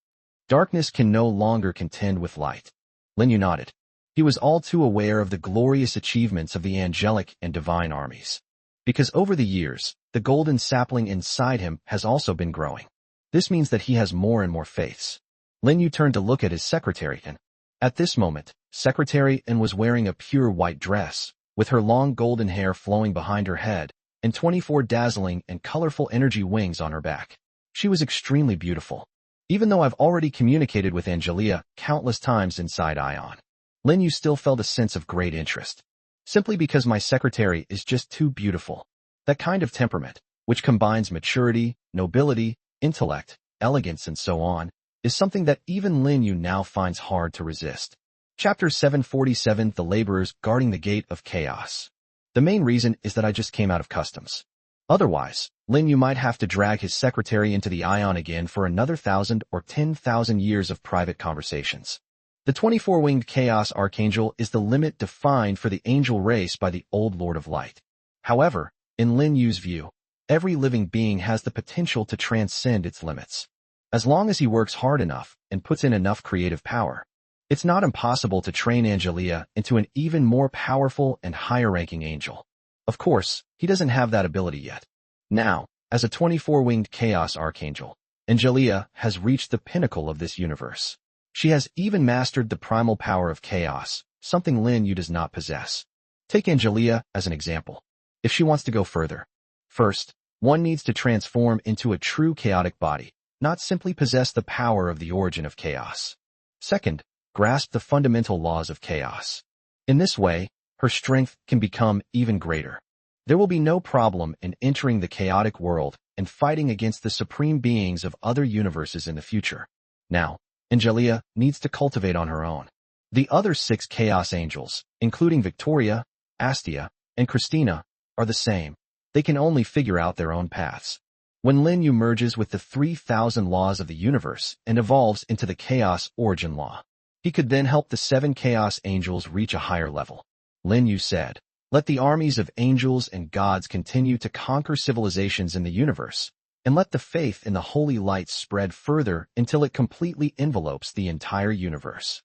Darkness can no longer contend with light." Lin Yu nodded. He was all too aware of the glorious achievements of the angelic and divine armies. Because over the years, the golden sapling inside him has also been growing. This means that he has more and more faiths. Lin Yu turned to look at his secretary and, at this moment, Secretary N was wearing a pure white dress, with her long golden hair flowing behind her head, and 24 dazzling and colorful energy wings on her back. She was extremely beautiful. Even though I've already communicated with Angelia countless times inside Ion, Lin Yu still felt a sense of great interest. Simply because my secretary is just too beautiful. That kind of temperament, which combines maturity, nobility, intellect, elegance and so on, is something that even Lin Yu now finds hard to resist. Chapter 747, The Laborers Guarding the Gate of Chaos. The main reason is that I just came out of customs. Otherwise, Lin Yu might have to drag his secretary into the Ion again for another 1,000 or 10,000 years of private conversations. The 24-winged Chaos Archangel is the limit defined for the angel race by the Old Lord of Light. However, in Lin Yu's view, every living being has the potential to transcend its limits. As long as he works hard enough and puts in enough creative power, it's not impossible to train Angelia into an even more powerful and higher-ranking angel. Of course, he doesn't have that ability yet. Now, as a 24-winged Chaos Archangel, Angelia has reached the pinnacle of this universe. She has even mastered the primal power of chaos, something Lin Yu does not possess. Take Angelia as an example. If she wants to go further, first, one needs to transform into a true chaotic body, not simply possess the power of the origin of chaos. Second, grasp the fundamental laws of chaos. In this way, her strength can become even greater. There will be no problem in entering the chaotic world and fighting against the supreme beings of other universes in the future. Now, Angelia needs to cultivate on her own. The other 6 Chaos Angels, including Victoria, Astia, and Christina, are the same. They can only figure out their own paths. When Lin Yu merges with the 3,000 laws of the universe and evolves into the Chaos Origin Law, he could then help the 7 Chaos Angels reach a higher level. Lin Yu said, "Let the armies of angels and gods continue to conquer civilizations in the universe, and let the faith in the holy light spread further until it completely envelopes the entire universe."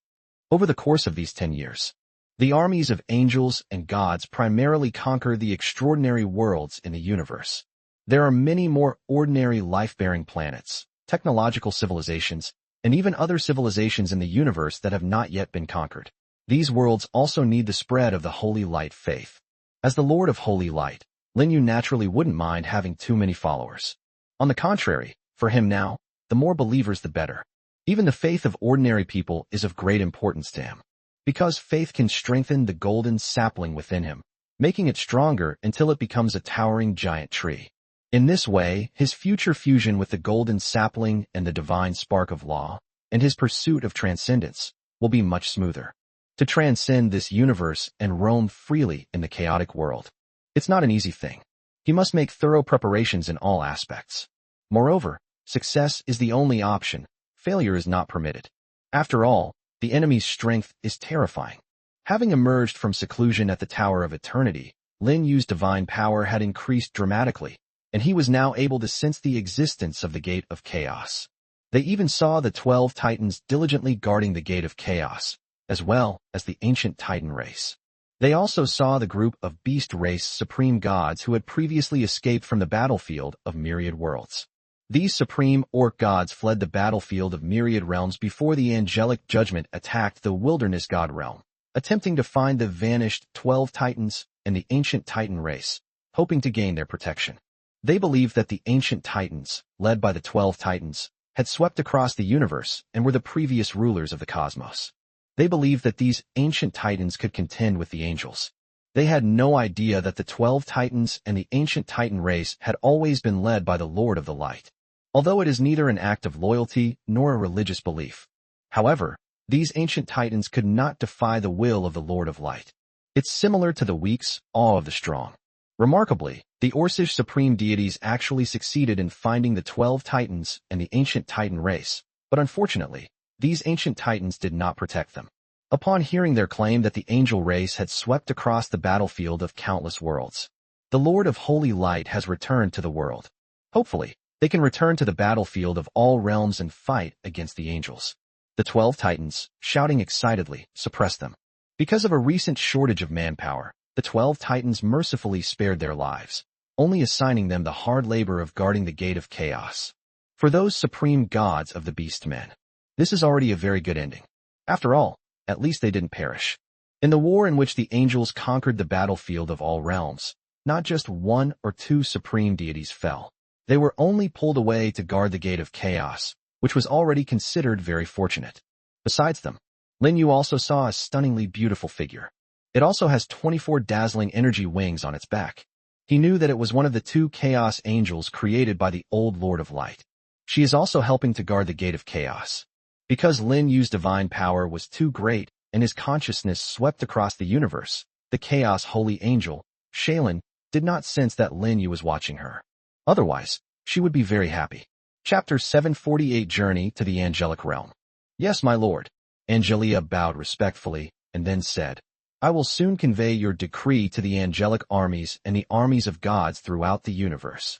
Over the course of these 10 years, the armies of angels and gods primarily conquer the extraordinary worlds in the universe. There are many more ordinary life-bearing planets, technological civilizations, and even other civilizations in the universe that have not yet been conquered. These worlds also need the spread of the holy light faith. As the Lord of Holy Light, Lin Yu naturally wouldn't mind having too many followers. On the contrary, for him now, the more believers the better. Even the faith of ordinary people is of great importance to him, because faith can strengthen the golden sapling within him, making it stronger until it becomes a towering giant tree. In this way, his future fusion with the golden sapling and the divine spark of law, and his pursuit of transcendence, will be much smoother. To transcend this universe and roam freely in the chaotic world, it's not an easy thing. He must make thorough preparations in all aspects. Moreover, success is the only option. Failure is not permitted. After all, the enemy's strength is terrifying. Having emerged from seclusion at the Tower of Eternity, Lin Yu's divine power had increased dramatically, and he was now able to sense the existence of the Gate of Chaos. They even saw the 12 Titans diligently guarding the Gate of Chaos, as well as the ancient Titan race. They also saw the group of beast race supreme gods who had previously escaped from the battlefield of myriad worlds. These supreme orc gods fled the battlefield of myriad realms before the angelic judgment attacked the wilderness god realm, attempting to find the vanished 12 titans and the ancient Titan race, hoping to gain their protection. They believed that the ancient titans, led by the 12 titans, had swept across the universe and were the previous rulers of the cosmos. They believed that these ancient titans could contend with the angels. They had no idea that the 12 titans and the ancient Titan race had always been led by the Lord of the Light. Although it is neither an act of loyalty nor a religious belief. However, these ancient titans could not defy the will of the Lord of Light. It's similar to the weak's awe of the strong. Remarkably, the Orcish supreme deities actually succeeded in finding the 12 titans and the ancient Titan race, but unfortunately, these ancient titans did not protect them. Upon hearing their claim that the angel race had swept across the battlefield of countless worlds, the Lord of Holy Light has returned to the world. Hopefully, they can return to the battlefield of all realms and fight against the angels. The 12 titans, shouting excitedly, suppressed them. Because of a recent shortage of manpower, the 12 titans mercifully spared their lives, only assigning them the hard labor of guarding the gate of chaos. For those supreme gods of the beast men, this is already a very good ending. After all, at least they didn't perish. In the war in which the angels conquered the battlefield of all realms, not just one or two supreme deities fell. They were only pulled away to guard the gate of chaos, which was already considered very fortunate. Besides them, Lin Yu also saw a stunningly beautiful figure. It also has 24 dazzling energy wings on its back. He knew that it was one of the two chaos angels created by the old Lord of Light. She is also helping to guard the gate of chaos. Because Lin Yu's divine power was too great and his consciousness swept across the universe, the chaos holy angel, Shaylin, did not sense that Lin Yu was watching her. Otherwise, she would be very happy. Chapter 748 Journey to the Angelic Realm. Yes, my lord. Angelia bowed respectfully and then said, I will soon convey your decree to the angelic armies and the armies of gods throughout the universe.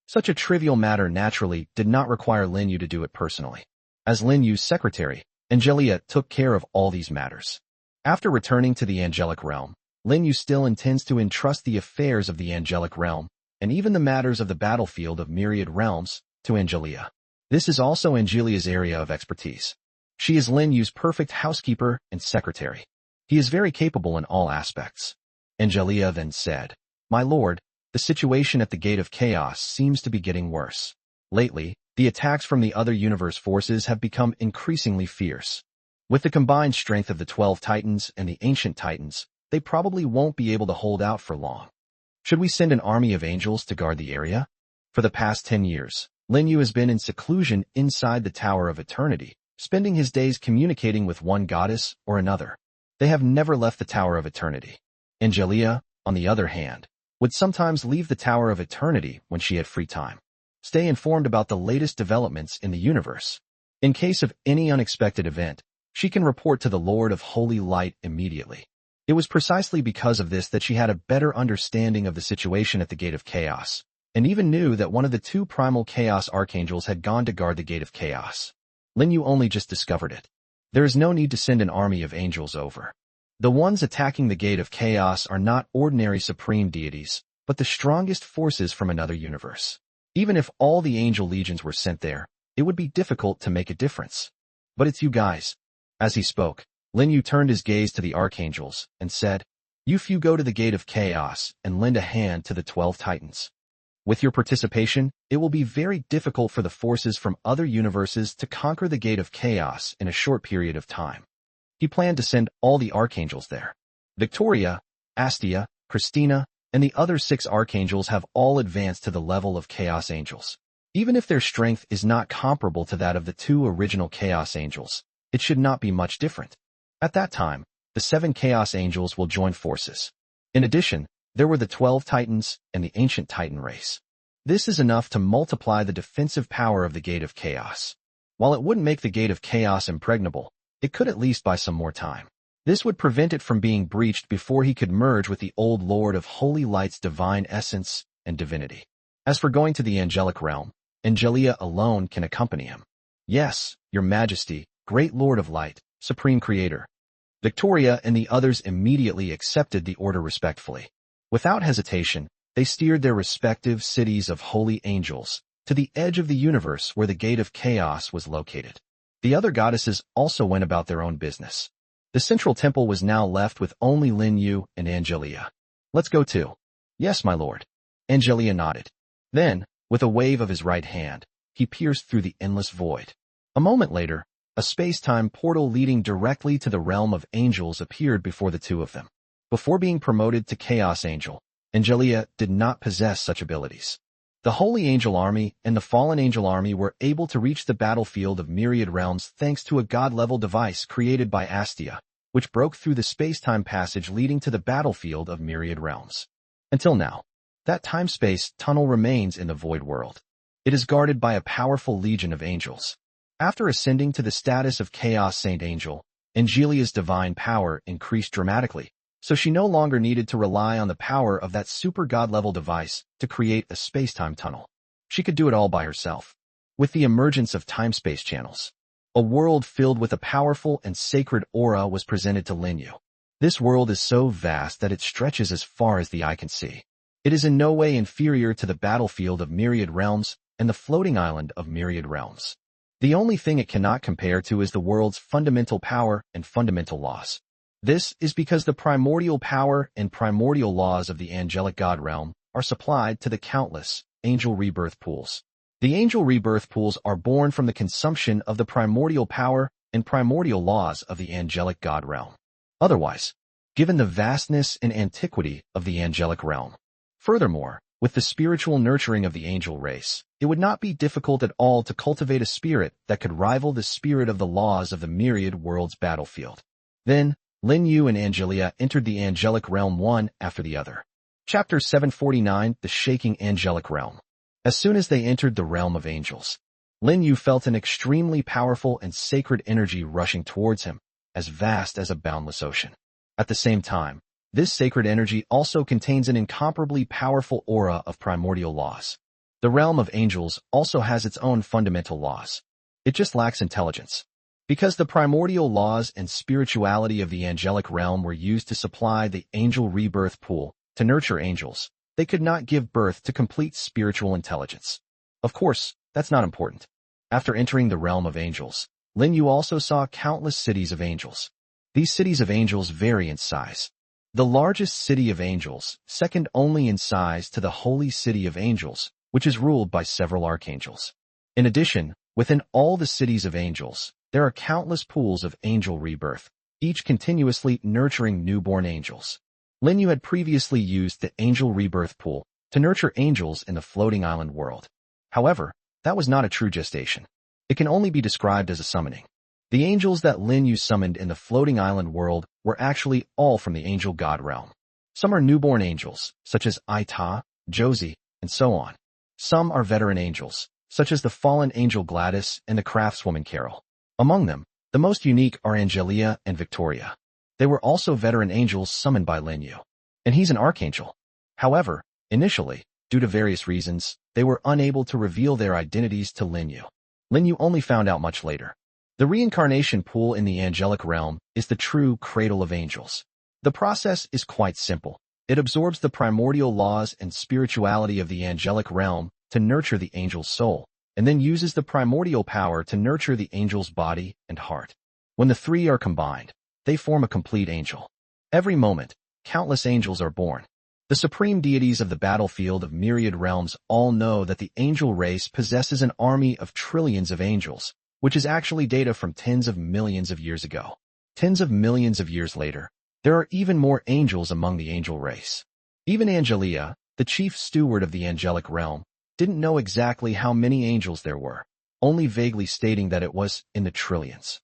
Such a trivial matter naturally did not require Lin Yu to do it personally. As Lin Yu's secretary, Angelia took care of all these matters. After returning to the angelic realm, Lin Yu still intends to entrust the affairs of the angelic realm, and even the matters of the battlefield of myriad realms, to Angelia. This is also Angelia's area of expertise. She is Lin Yu's perfect housekeeper and secretary. He is very capable in all aspects. Angelia then said, My lord, the situation at the Gate of Chaos seems to be getting worse. Lately, the attacks from the other universe forces have become increasingly fierce. With the combined strength of the 12 titans and the ancient titans, they probably won't be able to hold out for long. Should we send an army of angels to guard the area? For the past 10 years, Lin Yu has been in seclusion inside the Tower of Eternity, spending his days communicating with one goddess or another. They have never left the Tower of Eternity. Angelia, on the other hand, would sometimes leave the Tower of Eternity when she had free time. Stay informed about the latest developments in the universe. In case of any unexpected event, she can report to the Lord of Holy Light immediately. It was precisely because of this that she had a better understanding of the situation at the Gate of Chaos, and even knew that one of the two primal chaos archangels had gone to guard the Gate of Chaos. Lin Yu only just discovered it. There is no need to send an army of angels over. The ones attacking the Gate of Chaos are not ordinary supreme deities, but the strongest forces from another universe. Even if all the angel legions were sent there, it would be difficult to make a difference. But it's you guys. As he spoke, Lin Yu turned his gaze to the archangels and said, You few go to the Gate of Chaos and lend a hand to the 12 titans. With your participation, it will be very difficult for the forces from other universes to conquer the Gate of Chaos in a short period of time. He planned to send all the archangels there. Victoria, Astia, Christina, and the other 6 archangels have all advanced to the level of chaos angels. Even if their strength is not comparable to that of the 2 original chaos angels, it should not be much different. At that time, the 7 chaos angels will join forces. In addition, there were the 12 titans and the ancient Titan race. This is enough to multiply the defensive power of the Gate of Chaos. While it wouldn't make the Gate of Chaos impregnable, it could at least buy some more time. This would prevent it from being breached before he could merge with the old Lord of Holy Light's divine essence and divinity. As for going to the angelic realm, Angelia alone can accompany him. Yes, your majesty, great Lord of Light, supreme creator. Victoria and the others immediately accepted the order respectfully. Without hesitation, they steered their respective cities of holy angels to the edge of the universe where the Gate of Chaos was located. The other goddesses also went about their own business. The central temple was now left with only Lin Yu and Angelia. Let's go too. Yes, my lord. Angelia nodded. Then, with a wave of his right hand, he pierced through the endless void. A moment later, a space-time portal leading directly to the realm of angels appeared before the two of them. Before being promoted to Chaos Angel, Angelia did not possess such abilities. The Holy Angel Army and the Fallen Angel Army were able to reach the battlefield of Myriad Realms thanks to a god-level device created by Astia, which broke through the space-time passage leading to the battlefield of Myriad Realms. Until now, that time-space tunnel remains in the Void World. It is guarded by a powerful legion of angels. After ascending to the status of Chaos Saint Angel, Angelia's divine power increased dramatically, so she no longer needed to rely on the power of that super god-level device to create a space-time tunnel. She could do it all by herself. With the emergence of time-space channels, a world filled with a powerful and sacred aura was presented to Lin Yu. This world is so vast that it stretches as far as the eye can see. It is in no way inferior to the battlefield of Myriad Realms and the floating island of Myriad Realms. The only thing it cannot compare to is the world's fundamental power and fundamental laws. This is because the primordial power and primordial laws of the angelic god realm are supplied to the countless angel rebirth pools. The angel rebirth pools are born from the consumption of the primordial power and primordial laws of the angelic god realm. Otherwise, given the vastness and antiquity of the angelic realm. Furthermore, with the spiritual nurturing of the angel race, it would not be difficult at all to cultivate a spirit that could rival the spirit of the laws of the myriad world's battlefield. Then, Lin Yu and Angelia entered the angelic realm one after the other. Chapter 749, The Shaking Angelic Realm. As soon as they entered the realm of angels, Lin Yu felt an extremely powerful and sacred energy rushing towards him, as vast as a boundless ocean. At the same time, this sacred energy also contains an incomparably powerful aura of primordial laws. The realm of angels also has its own fundamental laws. It just lacks intelligence. Because the primordial laws and spirituality of the angelic realm were used to supply the angel rebirth pool to nurture angels, they could not give birth to complete spiritual intelligence. Of course, that's not important. After entering the realm of angels, Lin Yu also saw countless cities of angels. These cities of angels vary in size. The largest city of angels, second only in size to the holy city of angels, which is ruled by several archangels. In addition, within all the cities of angels, there are countless pools of angel rebirth, each continuously nurturing newborn angels. Lin Yu had previously used the angel rebirth pool to nurture angels in the floating island world. However, that was not a true gestation. It can only be described as a summoning. The angels that Lin Yu summoned in the floating island world were actually all from the angel god realm. Some are newborn angels, such as Aita, Josie, and so on. Some are veteran angels, such as the fallen angel Gladys and the craftswoman Carol. Among them, the most unique are Angelia and Victoria. They were also veteran angels summoned by Lin Yu. And he's an archangel. However, initially, due to various reasons, they were unable to reveal their identities to Lin Yu. Lin Yu only found out much later. The reincarnation pool in the angelic realm is the true cradle of angels. The process is quite simple. It absorbs the primordial laws and spirituality of the angelic realm to nurture the angel's soul, and then uses the primordial power to nurture the angel's body and heart. When the three are combined, they form a complete angel. Every moment, countless angels are born. The supreme deities of the battlefield of myriad realms all know that the angel race possesses an army of trillions of angels, which is actually data from tens of millions of years ago. Tens of millions of years later, there are even more angels among the angel race. Even Angelia, the chief steward of the angelic realm, didn't know exactly how many angels there were, only vaguely stating that it was in the trillions.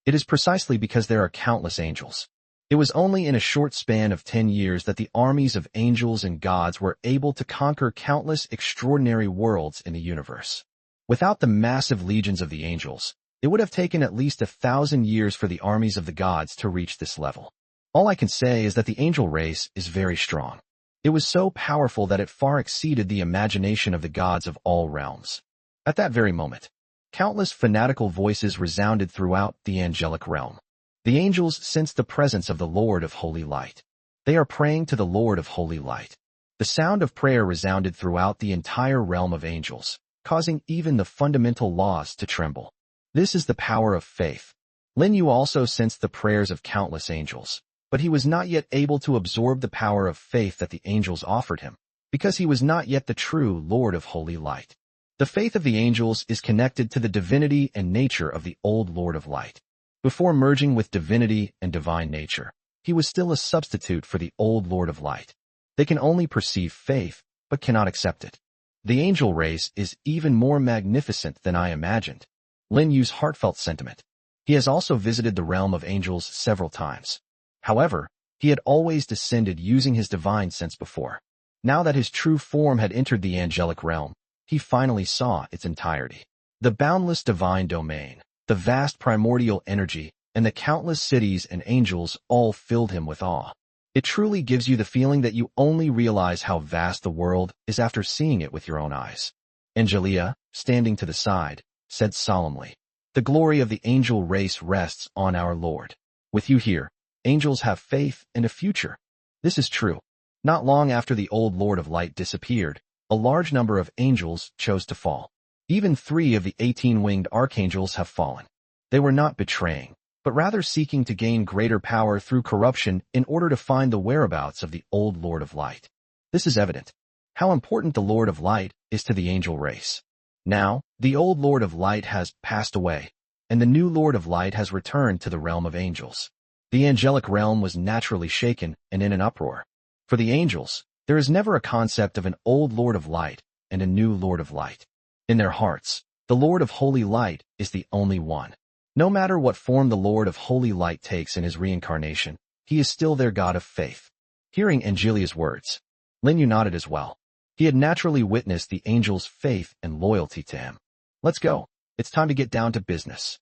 It is precisely because there are countless angels. It was only in a short span of 10 years that the armies of angels and gods were able to conquer countless extraordinary worlds in the universe. Without the massive legions of the angels, it would have taken at least 1,000 years for the armies of the gods to reach this level. All I can say is that the angel race is very strong. It was so powerful that it far exceeded the imagination of the gods of all realms. At that very moment, countless fanatical voices resounded throughout the angelic realm. The angels sense the presence of the Lord of Holy Light. They are praying to the Lord of Holy Light. The sound of prayer resounded throughout the entire realm of angels, causing even the fundamental laws to tremble. This is the power of faith. Lin Yu also sensed the prayers of countless angels, but he was not yet able to absorb the power of faith that the angels offered him, because he was not yet the true Lord of Holy Light. The faith of the angels is connected to the divinity and nature of the old Lord of Light. Before merging with divinity and divine nature, he was still a substitute for the old Lord of Light. They can only perceive faith, but cannot accept it. The angel race is even more magnificent than I imagined. Lin Yu's heartfelt sentiment. He has also visited the realm of angels several times. However, he had always descended using his divine sense before. Now that his true form had entered the angelic realm, he finally saw its entirety. The boundless divine domain, the vast primordial energy, and the countless cities and angels all filled him with awe. It truly gives you the feeling that you only realize how vast the world is after seeing it with your own eyes. Angelia, standing to the side, said solemnly, "The glory of the angel race rests on our Lord. With you here, angels have faith and a future." This is true. Not long after the old Lord of Light disappeared, a large number of angels chose to fall. Even 3 of the 18-winged archangels have fallen. They were not betraying, but rather seeking to gain greater power through corruption in order to find the whereabouts of the old Lord of Light. This is evident. How important the Lord of Light is to the angel race. Now, the old Lord of Light has passed away, and the new Lord of Light has returned to the realm of angels. The angelic realm was naturally shaken and in an uproar. For the angels, there is never a concept of an old Lord of Light and a new Lord of Light. In their hearts, the Lord of Holy Light is the only one. No matter what form the Lord of Holy Light takes in his reincarnation, he is still their God of faith. Hearing Angelia's words, Lin Yu nodded as well. He had naturally witnessed the angels' faith and loyalty to him. Let's go. It's time to get down to business.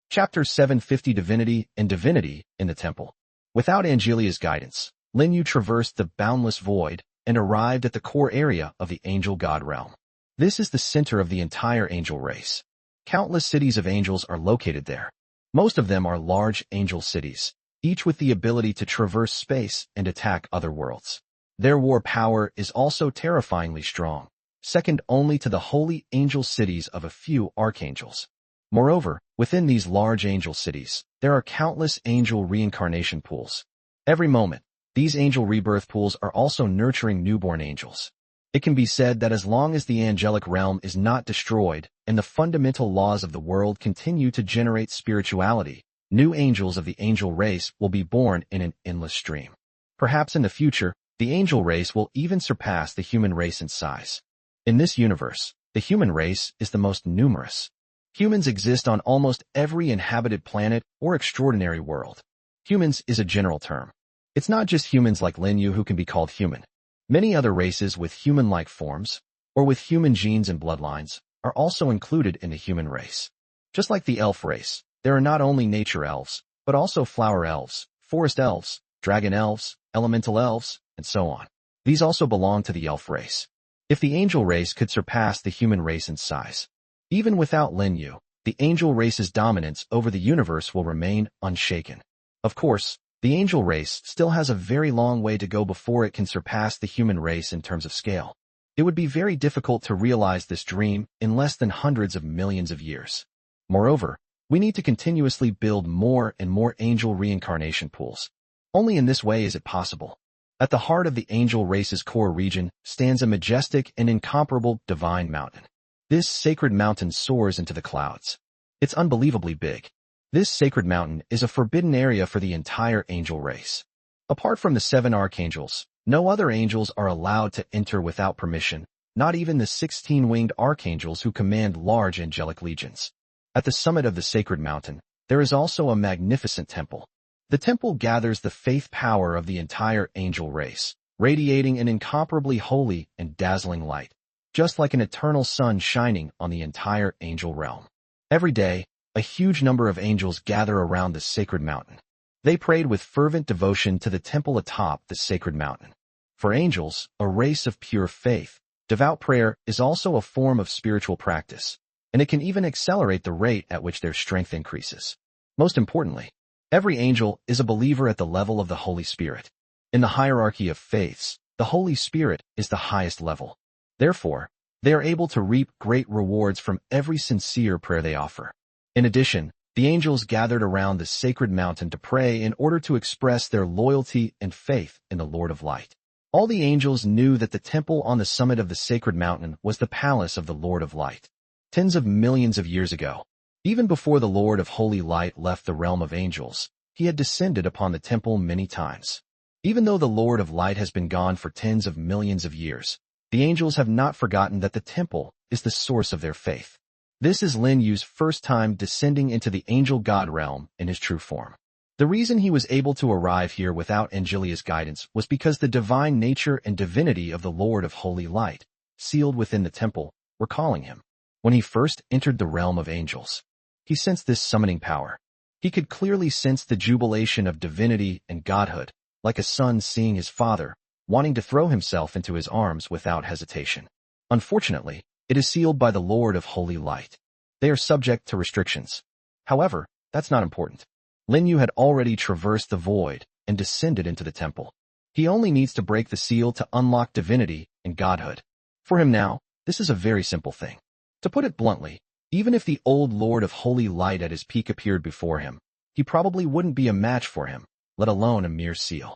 Chapter 750 Divinity and Divinity in the Temple. Without Angelia's guidance, Lin Yu traversed the boundless void and arrived at the core area of the angel god realm. This is the center of the entire angel race. Countless cities of angels are located there. Most of them are large angel cities, each with the ability to traverse space and attack other worlds. Their war power is also terrifyingly strong, second only to the holy angel cities of a few archangels. Moreover, within these large angel cities, there are countless angel reincarnation pools. Every moment, these angel rebirth pools are also nurturing newborn angels. It can be said that as long as the angelic realm is not destroyed and the fundamental laws of the world continue to generate spirituality, new angels of the angel race will be born in an endless stream. Perhaps in the future, the angel race will even surpass the human race in size. In this universe, the human race is the most numerous. Humans exist on almost every inhabited planet or extraordinary world. Humans is a general term. It's not just humans like Lin Yu who can be called human. Many other races with human-like forms, or with human genes and bloodlines, are also included in the human race. Just like the elf race, there are not only nature elves, but also flower elves, forest elves, dragon elves, elemental elves, and so on. These also belong to the elf race. If the angel race could surpass the human race in size, even without Lin Yu, the angel race's dominance over the universe will remain unshaken. Of course, the angel race still has a very long way to go before it can surpass the human race in terms of scale. It would be very difficult to realize this dream in less than hundreds of millions of years. Moreover, we need to continuously build more and more angel reincarnation pools. Only in this way is it possible. At the heart of the angel race's core region stands a majestic and incomparable divine mountain. This sacred mountain soars into the clouds. It's unbelievably big. This sacred mountain is a forbidden area for the entire angel race. Apart from the 7 archangels, no other angels are allowed to enter without permission, not even the 16-winged archangels who command large angelic legions. At the summit of the sacred mountain, there is also a magnificent temple. The temple gathers the faith power of the entire angel race, radiating an incomparably holy and dazzling light, just like an eternal sun shining on the entire angel realm. Every day, a huge number of angels gather around the sacred mountain. They prayed with fervent devotion to the temple atop the sacred mountain. For angels, a race of pure faith, devout prayer is also a form of spiritual practice, and it can even accelerate the rate at which their strength increases. Most importantly, Every angel is a believer at the level of the Holy Spirit. In the hierarchy of faiths, the Holy Spirit is the highest level. Therefore, they are able to reap great rewards from every sincere prayer they offer. In addition, the angels gathered around the sacred mountain to pray in order to express their loyalty and faith in the Lord of Light. All the angels knew that the temple on the summit of the sacred mountain was the palace of the Lord of Light. Tens of millions of years ago, even before the Lord of Holy Light left the realm of angels, he had descended upon the temple many times. Even though the Lord of Light has been gone for tens of millions of years, the angels have not forgotten that the temple is the source of their faith. This is Lin Yu's first time descending into the angel god realm in his true form. The reason he was able to arrive here without Angelia's guidance was because the divine nature and divinity of the Lord of Holy Light, sealed within the temple, were calling him. When he first entered the realm of angels, he sensed this summoning power. He could clearly sense the jubilation of divinity and godhood, like a son seeing his father, wanting to throw himself into his arms without hesitation. Unfortunately, it is sealed by the Lord of Holy Light. They are subject to restrictions. However, that's not important. Lin Yu had already traversed the void and descended into the temple. He only needs to break the seal to unlock divinity and godhood. For him now, this is a very simple thing. To put it bluntly, even if the old Lord of Holy Light at his peak appeared before him, he probably wouldn't be a match for him, let alone a mere seal.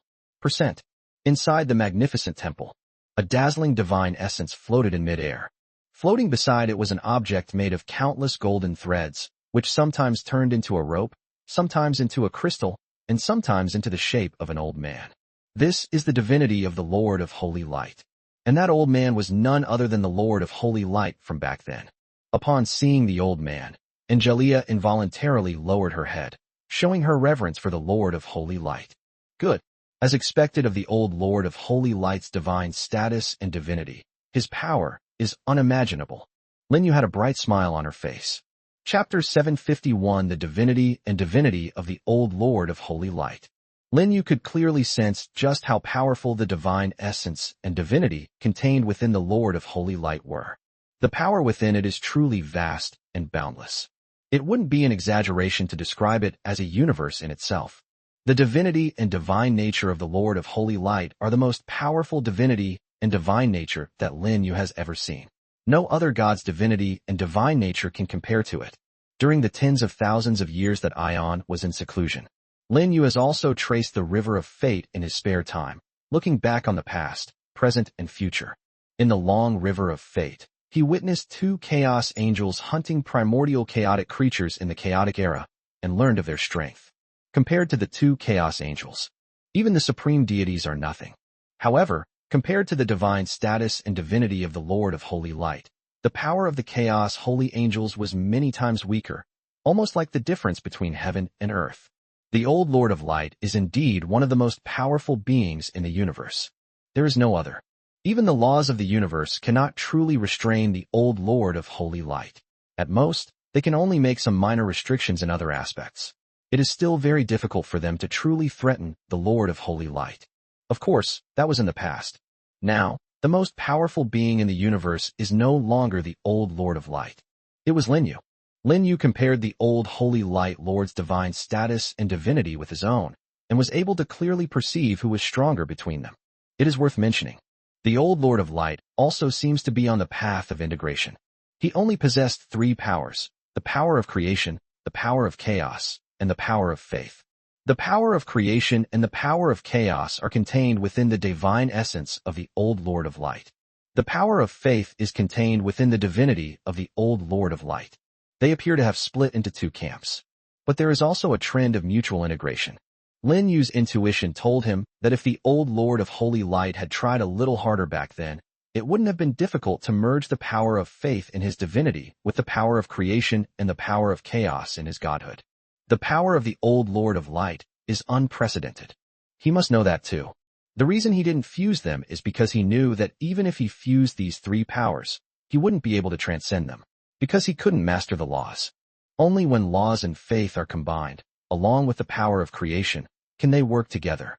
Inside the magnificent temple, a dazzling divine essence floated in midair. Floating beside it was an object made of countless golden threads, which sometimes turned into a rope, sometimes into a crystal, and sometimes into the shape of an old man. This is the divinity of the Lord of Holy Light. And that old man was none other than the Lord of Holy Light from back then. Upon seeing the old man, Angelia involuntarily lowered her head, showing her reverence for the Lord of Holy Light. Good. As expected of the old Lord of Holy Light's divine status and divinity, his power is unimaginable. Lin Yu had a bright smile on her face. Chapter 751 The Divinity and Divinity of the Old Lord of Holy Light. Lin Yu could clearly sense just how powerful the divine essence and divinity contained within the Lord of Holy Light were. The power within it is truly vast and boundless. It wouldn't be an exaggeration to describe it as a universe in itself. The divinity and divine nature of the Lord of Holy Light are the most powerful divinity and divine nature that Lin Yu has ever seen. No other god's divinity and divine nature can compare to it. During the tens of thousands of years that Ion was in seclusion, Lin Yu has also traced the river of fate in his spare time, looking back on the past, present, and future. In the long river of fate, he witnessed two chaos angels hunting primordial chaotic creatures in the chaotic era, and learned of their strength. Compared to the two chaos angels, even the supreme deities are nothing. However, compared to the divine status and divinity of the Lord of Holy Light, the power of the chaos holy angels was many times weaker, almost like the difference between heaven and earth. The old Lord of Light is indeed one of the most powerful beings in the universe. There is no other. Even the laws of the universe cannot truly restrain the old Lord of Holy Light. At most, they can only make some minor restrictions in other aspects. It is still very difficult for them to truly threaten the Lord of Holy Light. Of course, that was in the past. Now, the most powerful being in the universe is no longer the old Lord of Light. It was Lin Yu. Lin Yu compared the old Holy Light Lord's divine status and divinity with his own, and was able to clearly perceive who was stronger between them. It is worth mentioning. The old Lord of Light also seems to be on the path of integration. He only possessed three powers: the power of creation, the power of chaos, and the power of faith. The power of creation and the power of chaos are contained within the divine essence of the old Lord of Light. The power of faith is contained within the divinity of the old Lord of Light. They appear to have split into two camps. But there is also a trend of mutual integration. Lin Yu's intuition told him that if the old Lord of Holy Light had tried a little harder back then, it wouldn't have been difficult to merge the power of faith in his divinity with the power of creation and the power of chaos in his godhood. The power of the old Lord of Light is unprecedented. He must know that too. The reason he didn't fuse them is because he knew that even if he fused these three powers, he wouldn't be able to transcend them, because he couldn't master the laws. Only when laws and faith are combined, along with the power of creation, can they work together.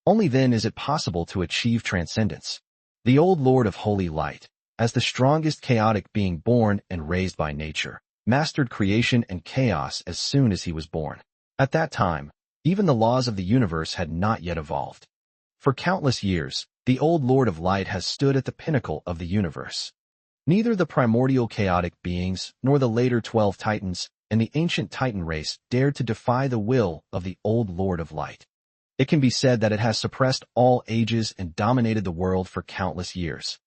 Only then is it possible to achieve transcendence. The old Lord of Holy Light, as the strongest chaotic being born and raised by nature, mastered creation and chaos as soon as he was born. At that time, Even the laws of the universe had not yet evolved. For countless years, the old Lord of Light has stood at the pinnacle of the universe. Neither the primordial chaotic beings nor the later 12 titans and the ancient titan race dared to defy the will of the old Lord of Light. It can be said that it has suppressed all ages and dominated the world for countless years.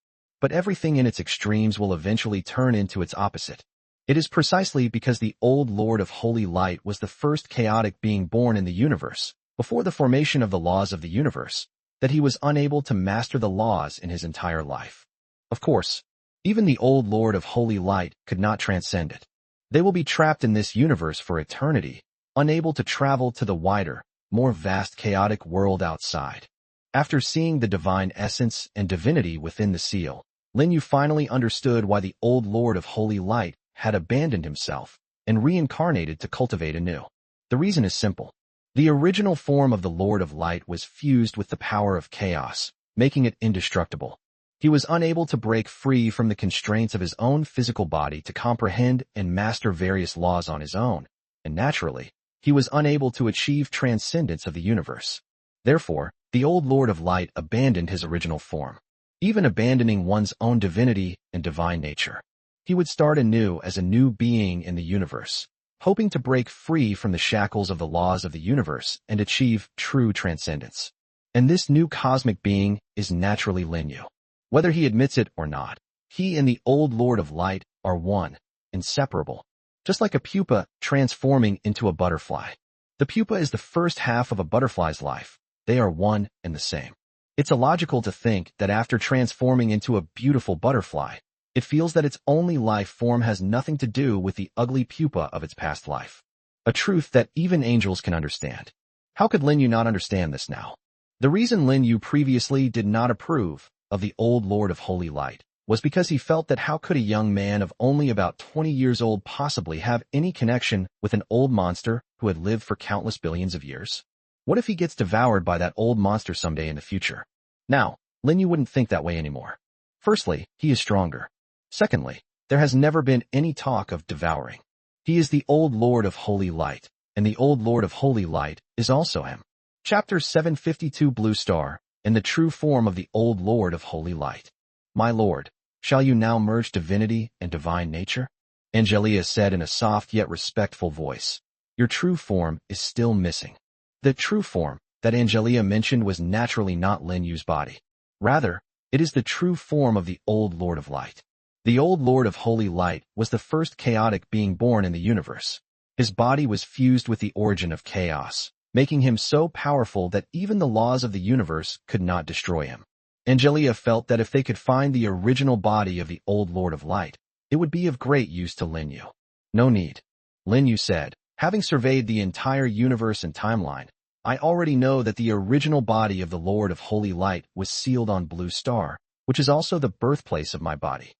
But everything in its extremes will eventually turn into its opposite. It is precisely because the old Lord of Holy Light was the first chaotic being born in the universe, before the formation of the laws of the universe, that he was unable to master the laws in his entire life. Of course, even the old Lord of Holy Light could not transcend it. They will be trapped in this universe for eternity, unable to travel to the wider, more vast chaotic world outside. After seeing the divine essence and divinity within the seal, Lin Yu finally understood why the old Lord of Holy Light had abandoned himself and reincarnated to cultivate anew. The reason is simple. The original form of the Lord of Light was fused with the power of chaos, making it indestructible. He was unable to break free from the constraints of his own physical body to comprehend and master various laws on his own, and naturally, he was unable to achieve transcendence of the universe. Therefore, the old Lord of Light abandoned his original form, even abandoning one's own divinity and divine nature. He would start anew as a new being in the universe, hoping to break free from the shackles of the laws of the universe and achieve true transcendence. And this new cosmic being is naturally Lin Yu. Whether he admits it or not, he and the old Lord of Light are one, inseparable. Just like a pupa transforming into a butterfly. The pupa is the first half of a butterfly's life. They are one and the same. It's illogical to think that after transforming into a beautiful butterfly, it feels that its only life form has nothing to do with the ugly pupa of its past life. A truth that even angels can understand. How could Lin Yu not understand this now? The reason Lin Yu previously did not approve of the old Lord of Holy Light was because he felt that how could a young man of only about 20 years old possibly have any connection with an old monster who had lived for countless billions of years? What if he gets devoured by that old monster someday in the future? Now, Lin Yu wouldn't think that way anymore. Firstly, he is stronger. Secondly, there has never been any talk of devouring. He is the old Lord of Holy Light, and the old Lord of Holy Light is also him. Chapter 752 Blue Star, in the true form of the old Lord of Holy Light. My Lord, shall you now merge divinity and divine nature? Angelia said in a soft yet respectful voice. Your true form is still missing. The true form that Angelia mentioned was naturally not Lin Yu's body. Rather, it is the true form of the old Lord of Light. The old Lord of Holy Light was the first chaotic being born in the universe. His body was fused with the origin of chaos, making him so powerful that even the laws of the universe could not destroy him. Angelia felt that if they could find the original body of the old Lord of Light, it would be of great use to Lin Yu. No need. Lin Yu said, having surveyed the entire universe and timeline, I already know that the original body of the Lord of Holy Light was sealed on Blue Star, which is also the birthplace of my body.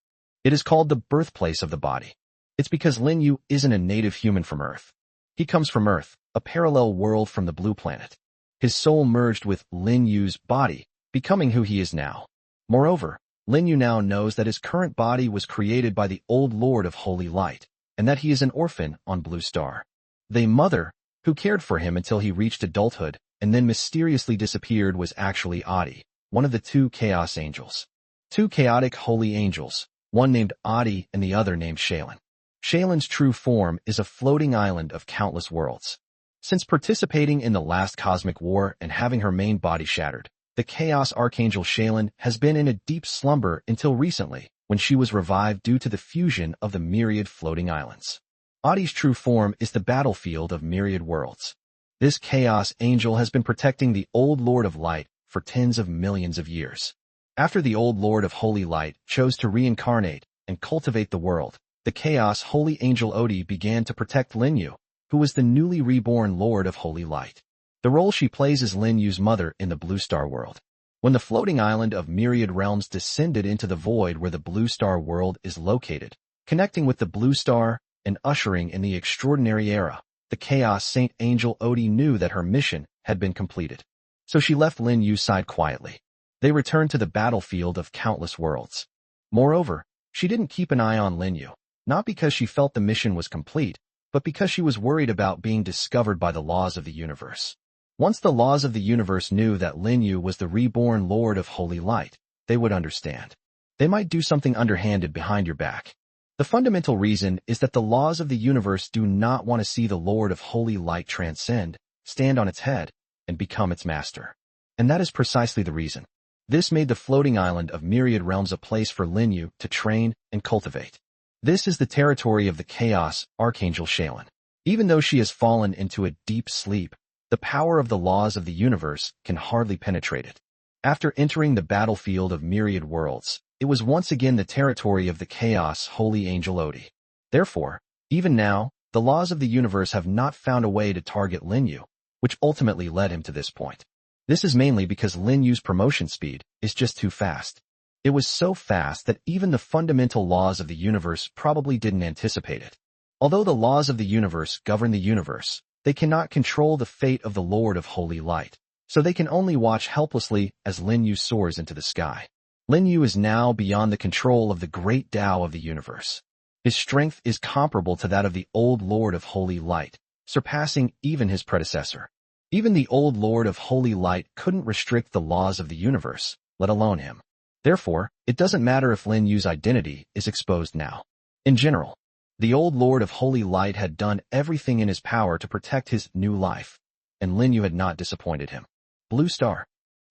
It is called the birthplace of the body. It's because Lin Yu isn't a native human from Earth. He comes from Earth, a parallel world from the blue planet. His soul merged with Lin Yu's body, becoming who he is now. Moreover, Lin Yu now knows that his current body was created by the old Lord of Holy Light, and that he is an orphan on Blue Star. The mother, who cared for him until he reached adulthood and then mysteriously disappeared, was actually Adi, one of the two Chaos Angels. Two chaotic holy angels, one named Adi and the other named Shaylin. Shaylin's true form is a floating island of countless worlds. Since participating in the last cosmic war and having her main body shattered, the Chaos Archangel Shaylin has been in a deep slumber until recently, when she was revived due to the fusion of the myriad floating islands. Adi's true form is the battlefield of myriad worlds. This Chaos Angel has been protecting the old Lord of Light for tens of millions of years. After the old Lord of Holy Light chose to reincarnate and cultivate the world, the Chaos Holy Angel Odi began to protect Lin Yu, who was the newly reborn Lord of Holy Light. The role she plays is Lin Yu's mother in the Blue Star world. When the floating island of myriad realms descended into the void where the Blue Star world is located, connecting with the Blue Star and ushering in the extraordinary era, the Chaos Saint Angel Odi knew that her mission had been completed. So she left Lin Yu's side quietly. They returned to the battlefield of countless worlds. Moreover, she didn't keep an eye on Lin Yu, not because she felt the mission was complete, but because she was worried about being discovered by the laws of the universe. Once the laws of the universe knew that Lin Yu was the reborn Lord of Holy Light, they would understand. They might do something underhanded behind your back. The fundamental reason is that the laws of the universe do not want to see the Lord of Holy Light transcend, stand on its head, and become its master. And that is precisely the reason. This made the floating island of myriad realms a place for Lin Yu to train and cultivate. This is the territory of the chaos archangel Shaolin. Even though she has fallen into a deep sleep, the power of the laws of the universe can hardly penetrate it. After entering the battlefield of myriad worlds, it was once again the territory of the chaos holy angel Odi. Therefore, even now, the laws of the universe have not found a way to target Lin Yu, which ultimately led him to this point. This is mainly because Lin Yu's promotion speed is just too fast. It was so fast that even the fundamental laws of the universe probably didn't anticipate it. Although the laws of the universe govern the universe, they cannot control the fate of the Lord of Holy Light, so they can only watch helplessly as Lin Yu soars into the sky. Lin Yu is now beyond the control of the great Tao of the universe. His strength is comparable to that of the old Lord of Holy Light, surpassing even his predecessor. Even the old Lord of Holy Light couldn't restrict the laws of the universe, let alone him. Therefore, it doesn't matter if Lin Yu's identity is exposed now. In general, the old Lord of Holy Light had done everything in his power to protect his new life, and Lin Yu had not disappointed him. Blue Star.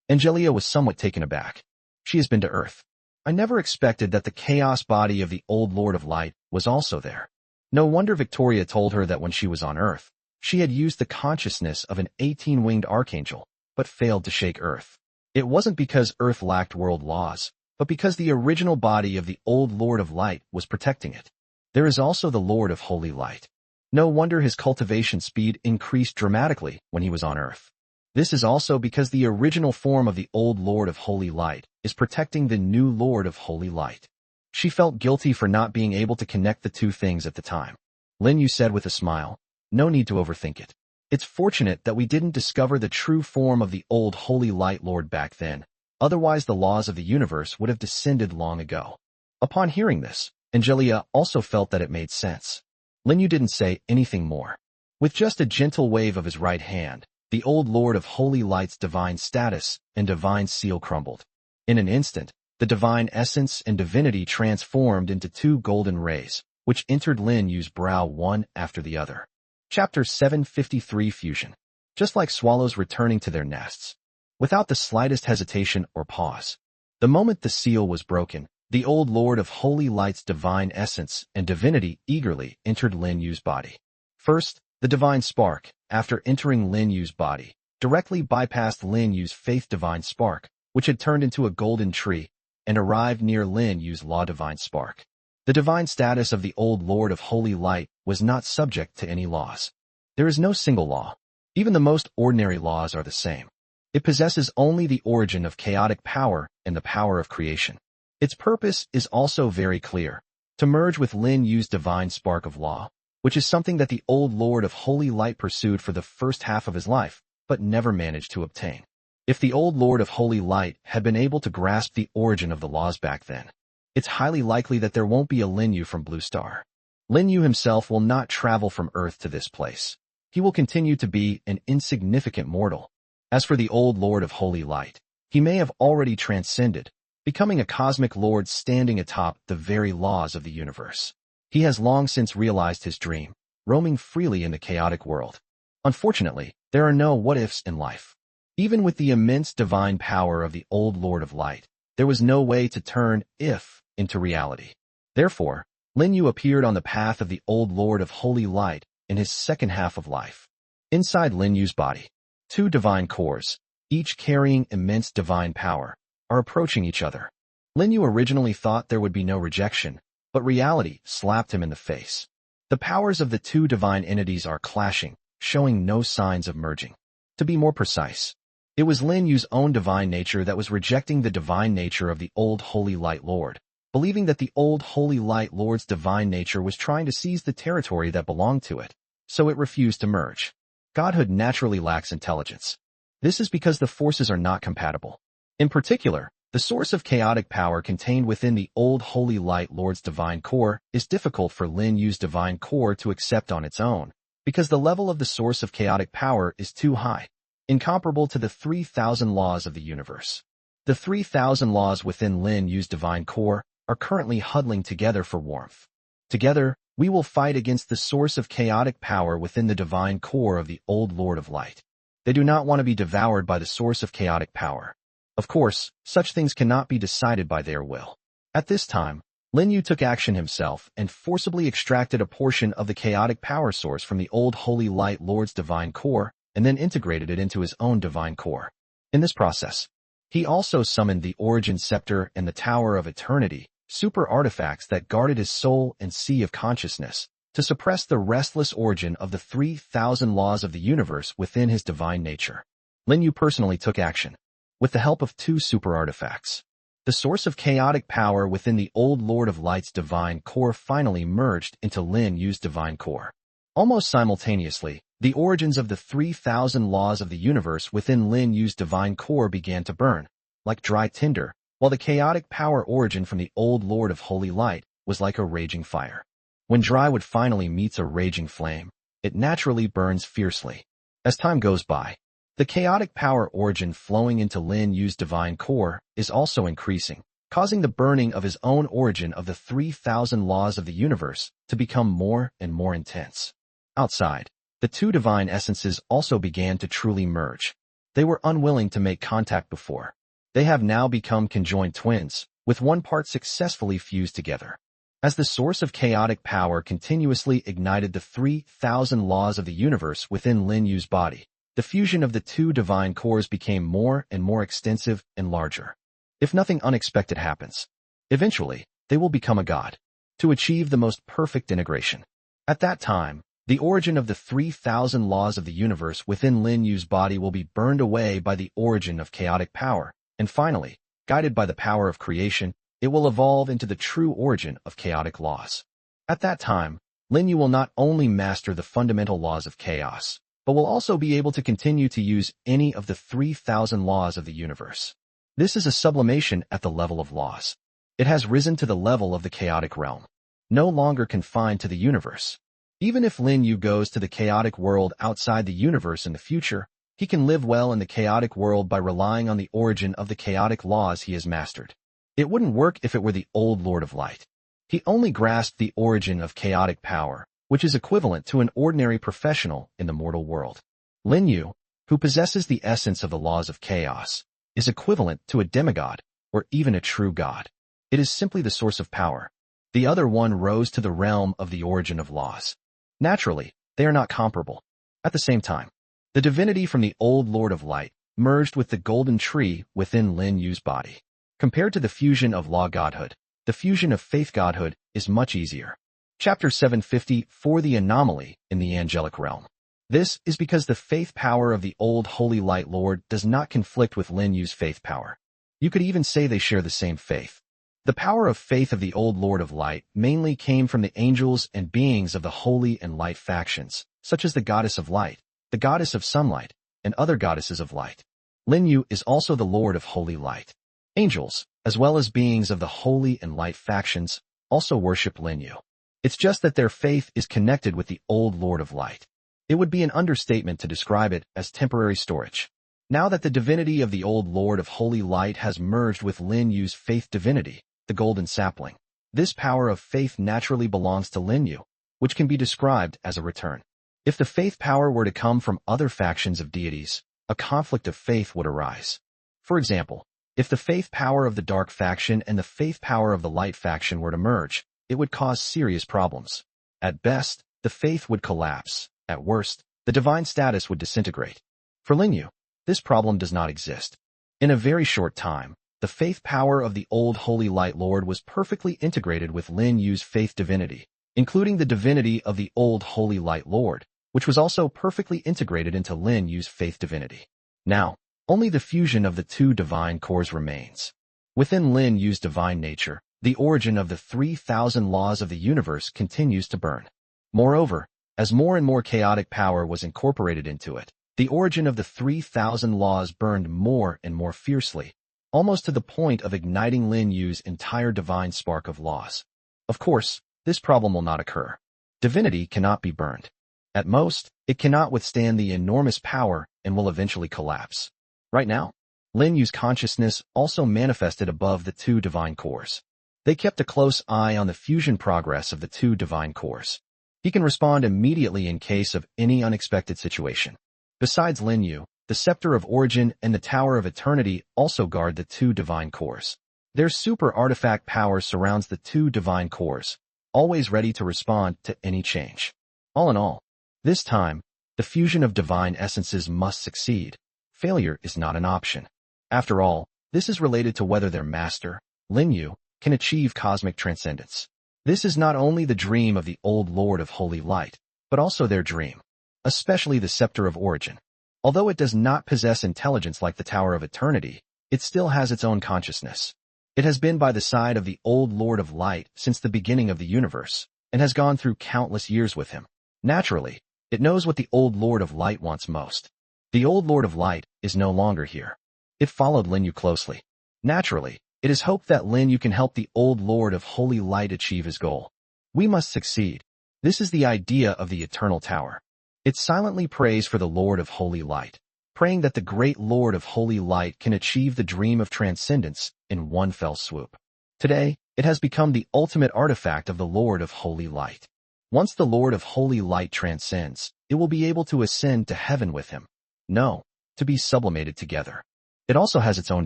Angelia was somewhat taken aback. She has been to Earth. I never expected that the chaos body of the old Lord of Light was also there. No wonder Victoria told her that when she was on Earth, she had used the consciousness of an 18-winged archangel, but failed to shake Earth. It wasn't because Earth lacked world laws, but because the original body of the old Lord of Light was protecting it. There is also the Lord of Holy Light. No wonder his cultivation speed increased dramatically when he was on Earth. This is also because the original form of the old Lord of Holy Light is protecting the new Lord of Holy Light. She felt guilty for not being able to connect the two things at the time. Lin Yu said with a smile, "No need to overthink it. It's fortunate that we didn't discover the true form of the old Holy Light Lord back then. Otherwise the laws of the universe would have descended long ago." Upon hearing this, Angelia also felt that it made sense. Lin Yu didn't say anything more. With just a gentle wave of his right hand, the old Lord of Holy Light's divine status and divine seal crumbled. In an instant, the divine essence and divinity transformed into two golden rays, which entered Lin Yu's brow one after the other. Chapter 753 Fusion. Just like swallows returning to their nests, without the slightest hesitation or pause. The moment the seal was broken, the old Lord of Holy Light's divine essence and divinity eagerly entered Lin Yu's body. First, the divine spark, after entering Lin Yu's body, directly bypassed Lin Yu's faith divine spark, which had turned into a golden tree, and arrived near Lin Yu's law divine spark. The divine status of the old Lord of Holy Light was not subject to any laws. There is no single law. Even the most ordinary laws are the same. It possesses only the origin of chaotic power and the power of creation. Its purpose is also very clear: to merge with Lin Yu's divine spark of law, which is something that the old Lord of Holy Light pursued for the first half of his life, but never managed to obtain. If the old Lord of Holy Light had been able to grasp the origin of the laws back then, it's highly likely that there won't be a Lin Yu from Blue Star. Lin Yu himself will not travel from Earth to this place. He will continue to be an insignificant mortal. As for the old Lord of Holy Light, he may have already transcended, becoming a cosmic lord standing atop the very laws of the universe. He has long since realized his dream, roaming freely in the chaotic world. Unfortunately, there are no what-ifs in life. Even with the immense divine power of the old Lord of Light, there was no way to turn if into reality. Therefore, Lin Yu appeared on the path of the old Lord of Holy Light in his second half of life. Inside Lin Yu's body, two divine cores, each carrying immense divine power, are approaching each other. Lin Yu originally thought there would be no rejection, but reality slapped him in the face. The powers of the two divine entities are clashing, showing no signs of merging. To be more precise, it was Lin Yu's own divine nature that was rejecting the divine nature of the old Holy Light Lord, believing that the old Holy Light Lord's divine nature was trying to seize the territory that belonged to it, so it refused to merge. Godhood naturally lacks intelligence. This is because the forces are not compatible. In particular, the source of chaotic power contained within the old Holy Light Lord's divine core is difficult for Lin Yu's divine core to accept on its own, because the level of the source of chaotic power is too high. incomparable to the 3,000 laws of the universe. The 3,000 laws within Lin Yu's divine core are currently huddling together for warmth. Together, we will fight against the source of chaotic power within the divine core of the old Lord of Light. They do not want to be devoured by the source of chaotic power. Of course, such things cannot be decided by their will. At this time, Lin Yu took action himself and forcibly extracted a portion of the chaotic power source from the old Holy Light Lord's divine core and then integrated it into his own divine core. In this process, he also summoned the Origin Scepter and the Tower of Eternity, super artifacts that guarded his soul and sea of consciousness, to suppress the restless origin of the 3,000 laws of the universe within his divine nature. Lin Yu personally took action, with the help of 2 super artifacts. The source of chaotic power within the old Lord of Light's divine core finally merged into Lin Yu's divine core. Almost simultaneously, the origins of the 3,000 laws of the universe within Lin Yu's divine core began to burn, like dry tinder, while the chaotic power origin from the old Lord of Holy Light was like a raging fire. When dry wood finally meets a raging flame, it naturally burns fiercely. As time goes by, the chaotic power origin flowing into Lin Yu's divine core is also increasing, causing the burning of his own origin of the 3,000 laws of the universe to become more and more intense. Outside, the 2 divine essences also began to truly merge. They were unwilling to make contact before. They have now become conjoined twins, with one part successfully fused together. As the source of chaotic power continuously ignited the 3,000 laws of the universe within Lin Yu's body, the fusion of the 2 divine cores became more and more extensive and larger. If nothing unexpected happens, eventually, they will become a god, to achieve the most perfect integration. At that time, the origin of the 3,000 laws of the universe within Lin Yu's body will be burned away by the origin of chaotic power, and finally, guided by the power of creation, it will evolve into the true origin of chaotic laws. At that time, Lin Yu will not only master the fundamental laws of chaos, but will also be able to continue to use any of the 3,000 laws of the universe. This is a sublimation at the level of laws. It has risen to the level of the chaotic realm, no longer confined to the universe. Even if Lin Yu goes to the chaotic world outside the universe in the future, he can live well in the chaotic world by relying on the origin of the chaotic laws he has mastered. It wouldn't work if it were the old Lord of Light. He only grasped the origin of chaotic power, which is equivalent to an ordinary professional in the mortal world. Lin Yu, who possesses the essence of the laws of chaos, is equivalent to a demigod, or even a true god. It is simply the source of power. The other one rose to the realm of the origin of laws. Naturally, they are not comparable. At the same time, the divinity from the old Lord of Light merged with the golden tree within Lin Yu's body. Compared to the fusion of law godhood, the fusion of faith godhood is much easier. Chapter 750 for the anomaly in the angelic realm. This is because the faith power of the old Holy Light Lord does not conflict with Lin Yu's faith power. You could even say they share the same faith. The power of faith of the old Lord of Light mainly came from the angels and beings of the Holy and Light factions, such as the Goddess of Light, the Goddess of Sunlight, and other goddesses of light. Lin Yu is also the Lord of Holy Light. Angels, as well as beings of the Holy and Light factions, also worship Lin Yu. It's just that their faith is connected with the old Lord of Light. It would be an understatement to describe it as temporary storage. Now that the divinity of the old Lord of Holy Light has merged with Lin Yu's faith divinity, the golden sapling, this power of faith naturally belongs to Lin Yu, which can be described as a return. If the faith power were to come from other factions of deities, a conflict of faith would arise. For example, if the faith power of the dark faction and the faith power of the light faction were to merge, it would cause serious problems. At best, the faith would collapse. At worst, the divine status would disintegrate. For Lin Yu, this problem does not exist. In a very short time, the faith power of the old Holy Light Lord was perfectly integrated with Lin Yu's faith divinity, including the divinity of the old Holy Light Lord, which was also perfectly integrated into Lin Yu's faith divinity. Now, only the fusion of the 2 divine cores remains. Within Lin Yu's divine nature, the origin of the 3,000 laws of the universe continues to burn. Moreover, as more and more chaotic power was incorporated into it, the origin of the 3,000 laws burned more and more fiercely, almost to the point of igniting Lin Yu's entire divine spark of laws. Of course, this problem will not occur. Divinity cannot be burned. At most, it cannot withstand the enormous power and will eventually collapse. Right now, Lin Yu's consciousness also manifested above the two divine cores. They kept a close eye on the fusion progress of the two divine cores. He can respond immediately in case of any unexpected situation. Besides Lin Yu, the Scepter of Origin and the Tower of Eternity also guard the two divine cores. Their super artifact power surrounds the two divine cores, always ready to respond to any change. All in all, this time, the fusion of divine essences must succeed. Failure is not an option. After all, this is related to whether their master, Lin Yu, can achieve cosmic transcendence. This is not only the dream of the old Lord of Holy Light, but also their dream, especially the Scepter of Origin. Although it does not possess intelligence like the Tower of Eternity, it still has its own consciousness. It has been by the side of the old Lord of Light since the beginning of the universe, and has gone through countless years with him. Naturally, it knows what the old Lord of Light wants most. The old Lord of Light is no longer here. It followed Lin Yu closely. Naturally, it is hoped that Lin Yu can help the old Lord of Holy Light achieve his goal. We must succeed. This is the idea of the Eternal Tower. It silently prays for the Lord of Holy Light, praying that the great Lord of Holy Light can achieve the dream of transcendence in one fell swoop. Today, it has become the ultimate artifact of the Lord of Holy Light. Once the Lord of Holy Light transcends, it will be able to ascend to heaven with him. No, to be sublimated together. It also has its own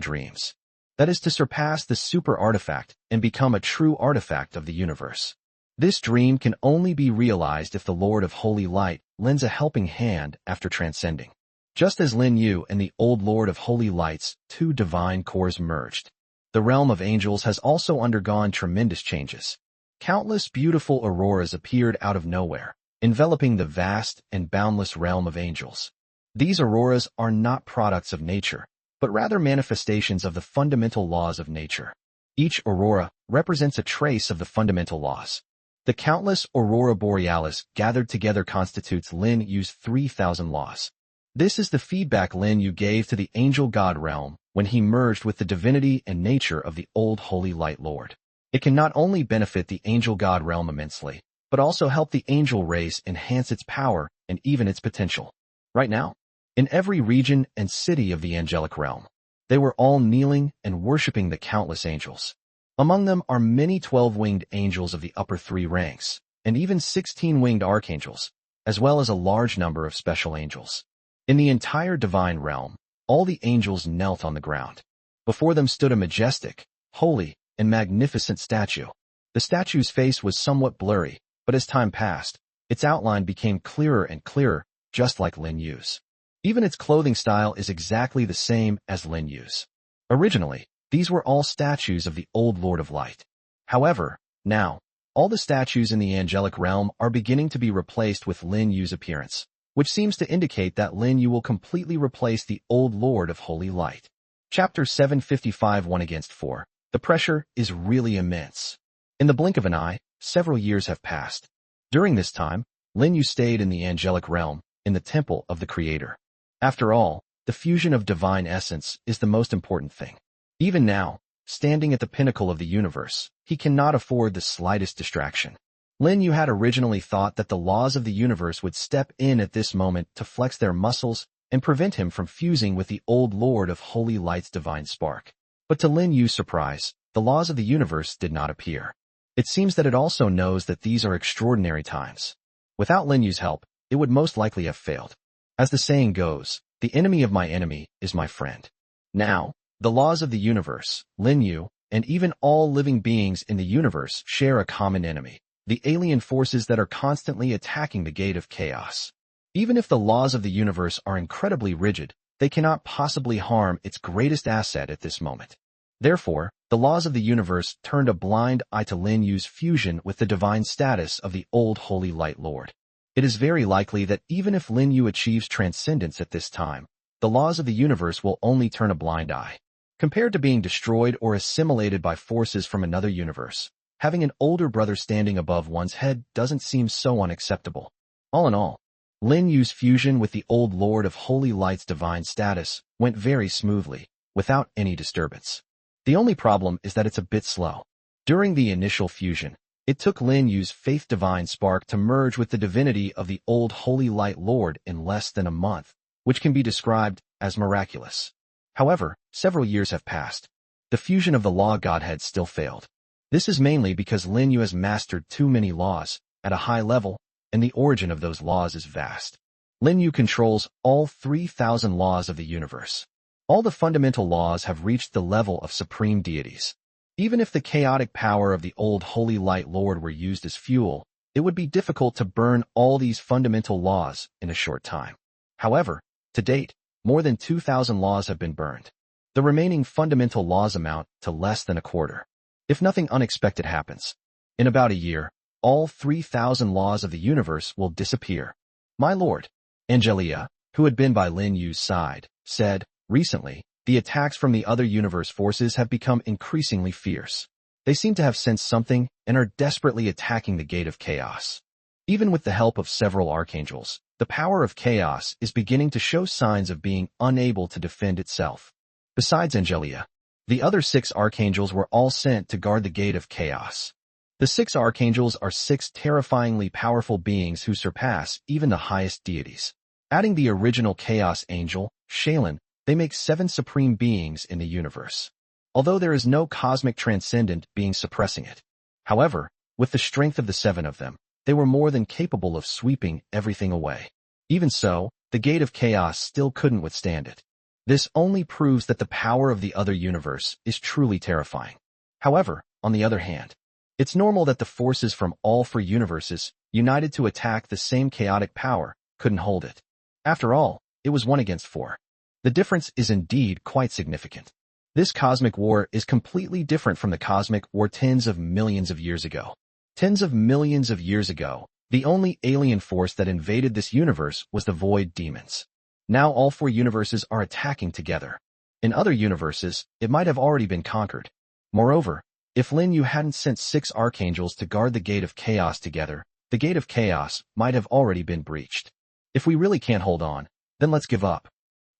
dreams. That is to surpass the super artifact and become a true artifact of the universe. This dream can only be realized if the Lord of Holy Light lends a helping hand after transcending. Just as Lin Yu and the old Lord of Holy Light's two divine cores merged, the realm of angels has also undergone tremendous changes. Countless beautiful auroras appeared out of nowhere, enveloping the vast and boundless realm of angels. These auroras are not products of nature, but rather manifestations of the fundamental laws of nature. Each aurora represents a trace of the fundamental laws. The countless aurora borealis gathered together constitutes Lin Yu's 3,000 laws. This is the feedback Lin Yu gave to the angel god realm when he merged with the divinity and nature of the old Holy Light Lord. It can not only benefit the angel god realm immensely, but also help the angel race enhance its power and even its potential. Right now, in every region and city of the angelic realm, they were all kneeling and worshipping the countless angels. Among them are many 12-winged angels of the upper three ranks, and even 16-winged archangels, as well as a large number of special angels. In the entire divine realm, all the angels knelt on the ground. Before them stood a majestic, holy, and magnificent statue. The statue's face was somewhat blurry, but as time passed, its outline became clearer and clearer, just like Lin Yu's. Even its clothing style is exactly the same as Lin Yu's. Originally, these were all statues of the old Lord of Light. However, now, all the statues in the angelic realm are beginning to be replaced with Lin Yu's appearance, which seems to indicate that Lin Yu will completely replace the old Lord of Holy Light. Chapter 755 1 against 4. The pressure is really immense. In the blink of an eye, several years have passed. During this time, Lin Yu stayed in the angelic realm, in the temple of the Creator. After all, the fusion of divine essence is the most important thing. Even now, standing at the pinnacle of the universe, he cannot afford the slightest distraction. Lin Yu had originally thought that the laws of the universe would step in at this moment to flex their muscles and prevent him from fusing with the old Lord of Holy Light's divine spark. But to Lin Yu's surprise, the laws of the universe did not appear. It seems that it also knows that these are extraordinary times. Without Lin Yu's help, it would most likely have failed. As the saying goes, the enemy of my enemy is my friend. Now, the laws of the universe, Lin Yu, and even all living beings in the universe share a common enemy, the alien forces that are constantly attacking the gate of chaos. Even if the laws of the universe are incredibly rigid, they cannot possibly harm its greatest asset at this moment. Therefore, the laws of the universe turned a blind eye to Lin Yu's fusion with the divine status of the old Holy Light Lord. It is very likely that even if Lin Yu achieves transcendence at this time, the laws of the universe will only turn a blind eye. Compared to being destroyed or assimilated by forces from another universe, having an older brother standing above one's head doesn't seem so unacceptable. All in all, Lin Yu's fusion with the old Lord of Holy Light's divine status went very smoothly, without any disturbance. The only problem is that it's a bit slow. During the initial fusion, It took Lin Yu's faith divine spark to merge with the divinity of the old Holy Light Lord in less than a month, which can be described as miraculous. However, several years have passed. The fusion of the law godhead still failed. This is mainly because Lin Yu has mastered too many laws at a high level, and the origin of those laws is vast. Lin Yu controls all 3,000 laws of the universe. All the fundamental laws have reached the level of supreme deities. Even if the chaotic power of the old Holy Light Lord were used as fuel, it would be difficult to burn all these fundamental laws in a short time. However, to date, more than 2,000 laws have been burned. The remaining fundamental laws amount to less than a quarter. If nothing unexpected happens, in about a year, all 3,000 laws of the universe will disappear. My lord, Angelia, who had been by Lin Yu's side, said, recently, the attacks from the other universe forces have become increasingly fierce. They seem to have sensed something and are desperately attacking the gate of chaos. Even with the help of several archangels, the power of chaos is beginning to show signs of being unable to defend itself. Besides Angelia, the other 6 archangels were all sent to guard the gate of chaos. The 6 archangels are 6 terrifyingly powerful beings who surpass even the highest deities. Adding the original chaos angel, Shaylin, they make 7 supreme beings in the universe. Although there is no cosmic transcendent being suppressing it. However, with the strength of the 7 of them, they were more than capable of sweeping everything away. Even so, the gate of chaos still couldn't withstand it. This only proves that the power of the other universe is truly terrifying. However, on the other hand, it's normal that the forces from all 4 universes, united to attack the same chaotic power, couldn't hold it. After all, it was 1 against 4. The difference is indeed quite significant. This cosmic war is completely different from the cosmic war tens of millions of years ago. Tens of millions of years ago, the only alien force that invaded this universe was the void demons. Now all 4 universes are attacking together. In other universes, it might have already been conquered. Moreover, if Lin Yu hadn't sent 6 archangels to guard the gate of chaos together, the gate of chaos might have already been breached. If we really can't hold on, then let's give up.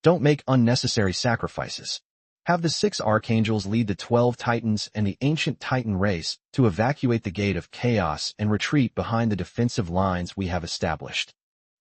Don't make unnecessary sacrifices. Have the 6 archangels lead the 12 titans and the ancient titan race to evacuate the gate of chaos and retreat behind the defensive lines we have established.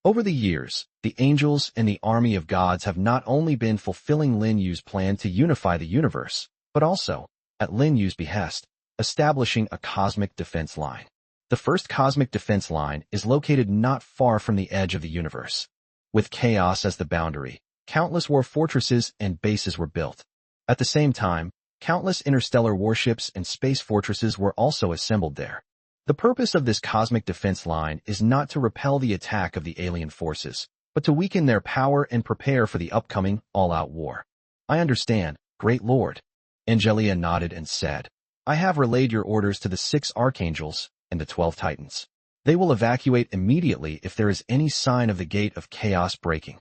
Over the years, the angels and the army of gods have not only been fulfilling Lin Yu's plan to unify the universe, but also, at Lin Yu's behest, establishing a cosmic defense line. The first cosmic defense line is located not far from the edge of the universe. With chaos as the boundary, countless war fortresses and bases were built. At the same time, countless interstellar warships and space fortresses were also assembled there. The purpose of this cosmic defense line is not to repel the attack of the alien forces, but to weaken their power and prepare for the upcoming all-out war. I understand, Great Lord. Angelia nodded and said, I have relayed your orders to the 6 archangels and the 12 titans. They will evacuate immediately if there is any sign of the gate of chaos breaking.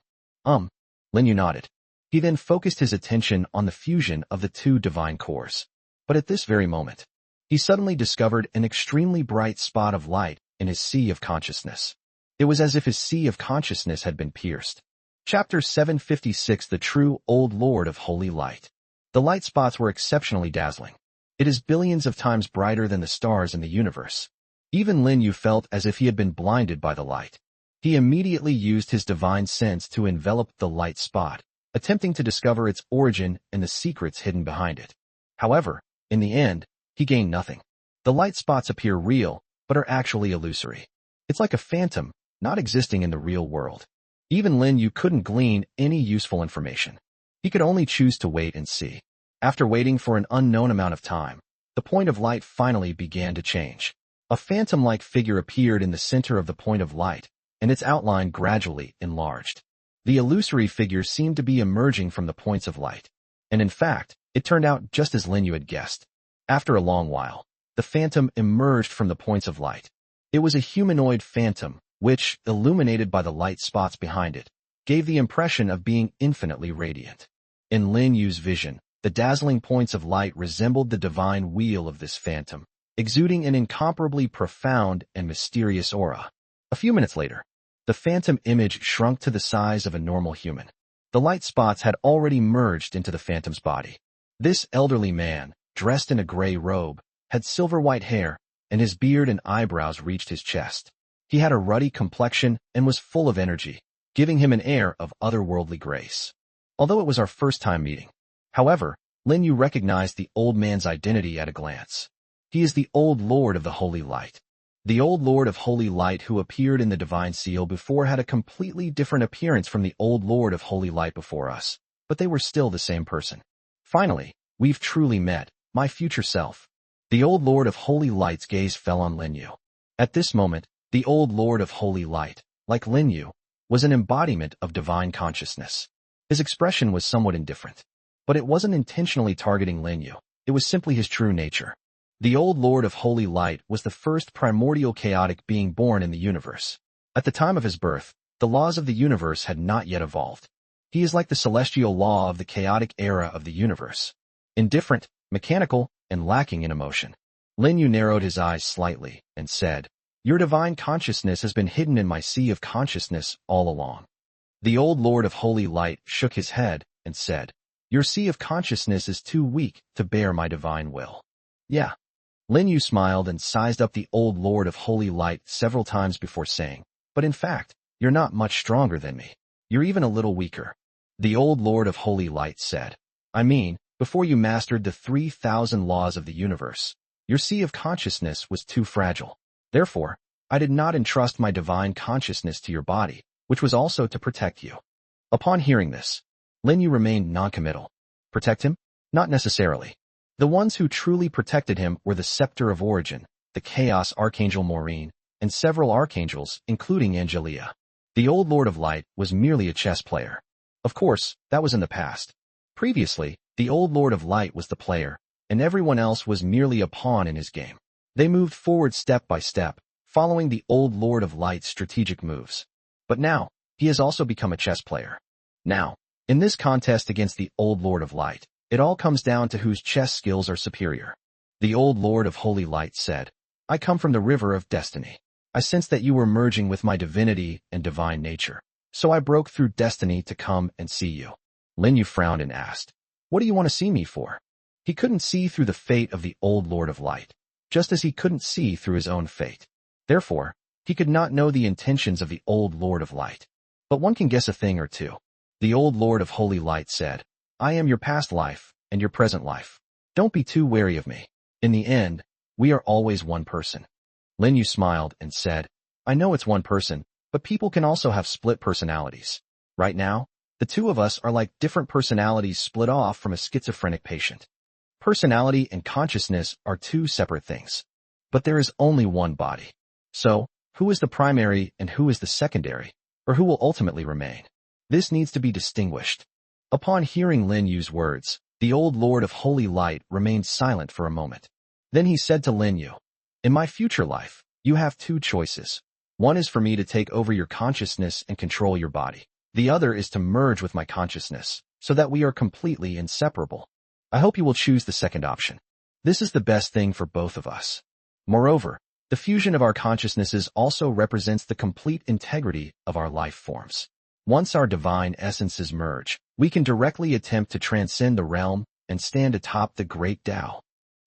Lin Yu nodded. He then focused his attention on the fusion of the 2 divine cores. But at this very moment, he suddenly discovered an extremely bright spot of light in his sea of consciousness. It was as if his sea of consciousness had been pierced. Chapter 756 The True Old Lord of Holy Light. The light spots were exceptionally dazzling. It is billions of times brighter than the stars in the universe. Even Lin Yu felt as if he had been blinded by the light. He immediately used his divine sense to envelop the light spot, attempting to discover its origin and the secrets hidden behind it. However, in the end, he gained nothing. The light spots appear real, but are actually illusory. It's like a phantom, not existing in the real world. Even Lin Yu couldn't glean any useful information. He could only choose to wait and see. After waiting for an unknown amount of time, the point of light finally began to change. A phantom-like figure appeared in the center of the point of light, and its outline gradually enlarged. The illusory figure seemed to be emerging from the points of light. And in fact, it turned out just as Lin Yu had guessed. After a long while, the phantom emerged from the points of light. It was a humanoid phantom, which, illuminated by the light spots behind it, gave the impression of being infinitely radiant. In Lin Yu's vision, the dazzling points of light resembled the divine wheel of this phantom, exuding an incomparably profound and mysterious aura. A few minutes later, the phantom image shrunk to the size of a normal human. The light spots had already merged into the phantom's body. This elderly man, dressed in a gray robe, had silver-white hair, and his beard and eyebrows reached his chest. He had a ruddy complexion and was full of energy, giving him an air of otherworldly grace. Although it was our first time meeting, however, Lin Yu recognized the old man's identity at a glance. He is the Old Lord of the Holy Light. The Old Lord of Holy Light who appeared in the Divine Seal before had a completely different appearance from the Old Lord of Holy Light before us, but they were still the same person. Finally, we've truly met, my future self. The Old Lord of Holy Light's gaze fell on Lin Yu. At this moment, the Old Lord of Holy Light, like Lin Yu, was an embodiment of divine consciousness. His expression was somewhat indifferent. But it wasn't intentionally targeting Lin Yu. It was simply his true nature. The Old Lord of Holy Light was the first primordial chaotic being born in the universe. At the time of his birth, the laws of the universe had not yet evolved. He is like the celestial law of the chaotic era of the universe. Indifferent, mechanical, and lacking in emotion. Lin Yu narrowed his eyes slightly and said, "Your divine consciousness has been hidden in my sea of consciousness all along." The Old Lord of Holy Light shook his head and said, "Your sea of consciousness is too weak to bear my divine will." Yeah. Lin Yu smiled and sized up the Old Lord of Holy Light several times before saying, "But in fact, you're not much stronger than me. You're even a little weaker." The Old Lord of Holy Light said, "I mean, before you mastered the 3,000 laws of the universe, your sea of consciousness was too fragile. Therefore, I did not entrust my divine consciousness to your body, which was also to protect you." Upon hearing this, Lin Yu remained non-committal. Protect him? Not necessarily. The ones who truly protected him were the Scepter of Origin, the Chaos Archangel Maureen, and several archangels, including Angelia. The Old Lord of Light was merely a chess player. Of course, that was in the past. Previously, the Old Lord of Light was the player, and everyone else was merely a pawn in his game. They moved forward step by step, following the Old Lord of Light's strategic moves. But now, he has also become a chess player. Now, in this contest against the Old Lord of Light, it all comes down to whose chess skills are superior. The Old Lord of Holy Light said, "I come from the river of destiny. I sensed that you were merging with my divinity and divine nature, so I broke through destiny to come and see you." Lin Yu frowned and asked, "What do you want to see me for?" He couldn't see through the fate of the Old Lord of Light, just as he couldn't see through his own fate. Therefore, he could not know the intentions of the Old Lord of Light. But one can guess a thing or two. The Old Lord of Holy Light said, "I am your past life and your present life. Don't be too wary of me. In the end, we are always one person." Lin Yu smiled and said, "I know it's one person, but people can also have split personalities. Right now, the two of us are like different personalities split off from a schizophrenic patient. Personality and consciousness are two separate things. But there is only one body. So, who is the primary and who is the secondary, or who will ultimately remain? This needs to be distinguished." Upon hearing Lin Yu's words, the Old Lord of Holy Light remained silent for a moment. Then he said to Lin Yu, "In my future life, you have two choices. One is for me to take over your consciousness and control your body. The other is to merge with my consciousness, so that we are completely inseparable. I hope you will choose the second option. This is the best thing for both of us. Moreover, the fusion of our consciousnesses also represents the complete integrity of our life forms. Once our divine essences merge, we can directly attempt to transcend the realm and stand atop the great Tao."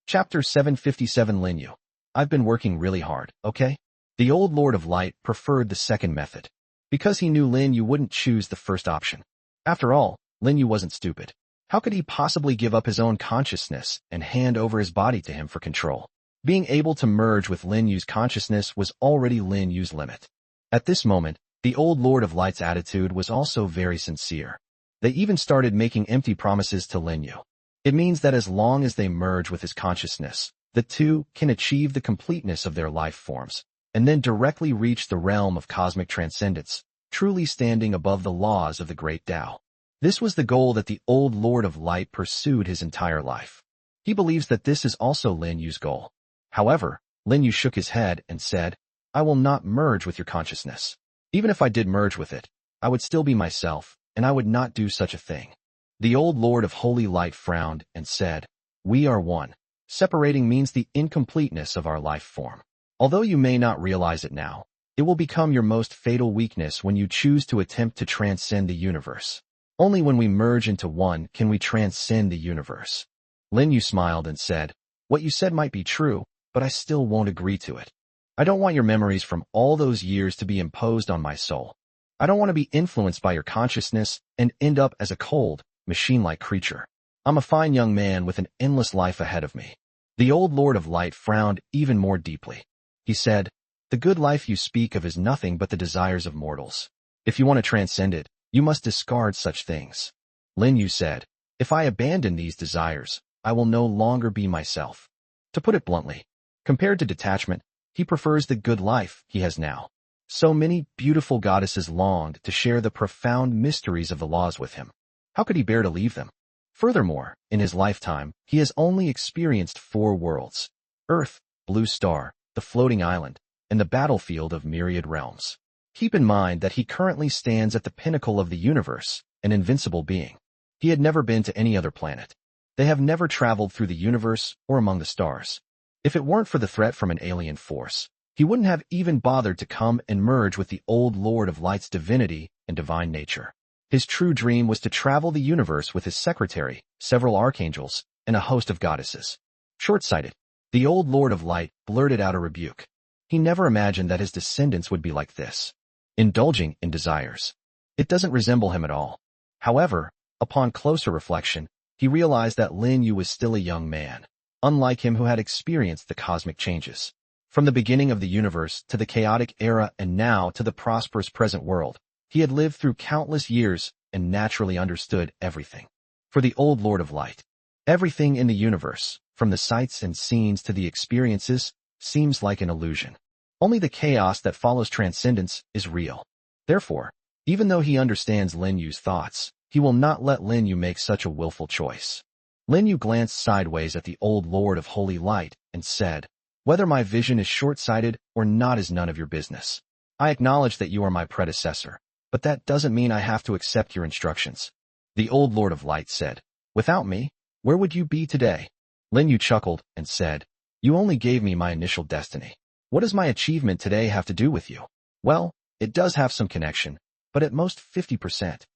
Chapter 757 Lin Yu. I've been working really hard, okay? The Old Lord of Light preferred the second method, because he knew Lin Yu wouldn't choose the first option. After all, Lin Yu wasn't stupid. How could he possibly give up his own consciousness and hand over his body to him for control? Being able to merge with Lin Yu's consciousness was already Lin Yu's limit. At this moment, the Old Lord of Light's attitude was also very sincere. They even started making empty promises to Lin Yu. It means that as long as they merge with his consciousness, the two can achieve the completeness of their life forms, and then directly reach the realm of cosmic transcendence, truly standing above the laws of the great Tao. This was the goal that the Old Lord of Light pursued his entire life. He believes that this is also Lin Yu's goal. However, Lin Yu shook his head and said, "I will not merge with your consciousness. Even if I did merge with it, I would still be myself, and I would not do such a thing." The Old Lord of Holy Light frowned and said, "We are one. Separating means the incompleteness of our life form. Although you may not realize it now, it will become your most fatal weakness when you choose to attempt to transcend the universe. Only when we merge into one can we transcend the universe." Lin Yu smiled and said, "What you said might be true, but I still won't agree to it. I don't want your memories from all those years to be imposed on my soul. I don't want to be influenced by your consciousness and end up as a cold, machine-like creature. I'm a fine young man with an endless life ahead of me. The old Lord of Light frowned even more deeply. He said, "The good life you speak of is nothing but the desires of mortals. If you want to transcend it, you must discard such things." Lin Yu said, "If I abandon these desires, I will no longer be myself." To put it bluntly, compared to detachment, he prefers the good life he has now. So many beautiful goddesses longed to share the profound mysteries of the laws with him. How could he bear to leave them? Furthermore, in his lifetime, he has only experienced 4 worlds: Earth, Blue Star, the floating island, and the battlefield of myriad realms. Keep in mind that he currently stands at the pinnacle of the universe, an invincible being. He had never been to any other planet. They have never traveled through the universe or among the stars. If it weren't for the threat from an alien force, he wouldn't have even bothered to come and merge with the old Lord of Light's divinity and divine nature. His true dream was to travel the universe with his secretary, several archangels, and a host of goddesses. Short-sighted, the old Lord of Light blurted out a rebuke. He never imagined that his descendants would be like this, indulging in desires. It doesn't resemble him at all. However, upon closer reflection, he realized that Lin Yu was still a young man, unlike him who had experienced the cosmic changes. From the beginning of the universe to the chaotic era and now to the prosperous present world, he had lived through countless years and naturally understood everything. For the old Lord of Light, everything in the universe, from the sights and scenes to the experiences, seems like an illusion. Only the chaos that follows transcendence is real. Therefore, even though he understands Lin Yu's thoughts, he will not let Lin Yu make such a willful choice. Lin Yu glanced sideways at the old Lord of Holy Light and said, "Whether my vision is short-sighted or not is none of your business. I acknowledge that you are my predecessor, but that doesn't mean I have to accept your instructions." The old Lord of Light said, "Without me, where would you be today?" Lin Yu chuckled and said, "You only gave me my initial destiny. What does my achievement today have to do with you?" "Well, it does have some connection, but at most 50%.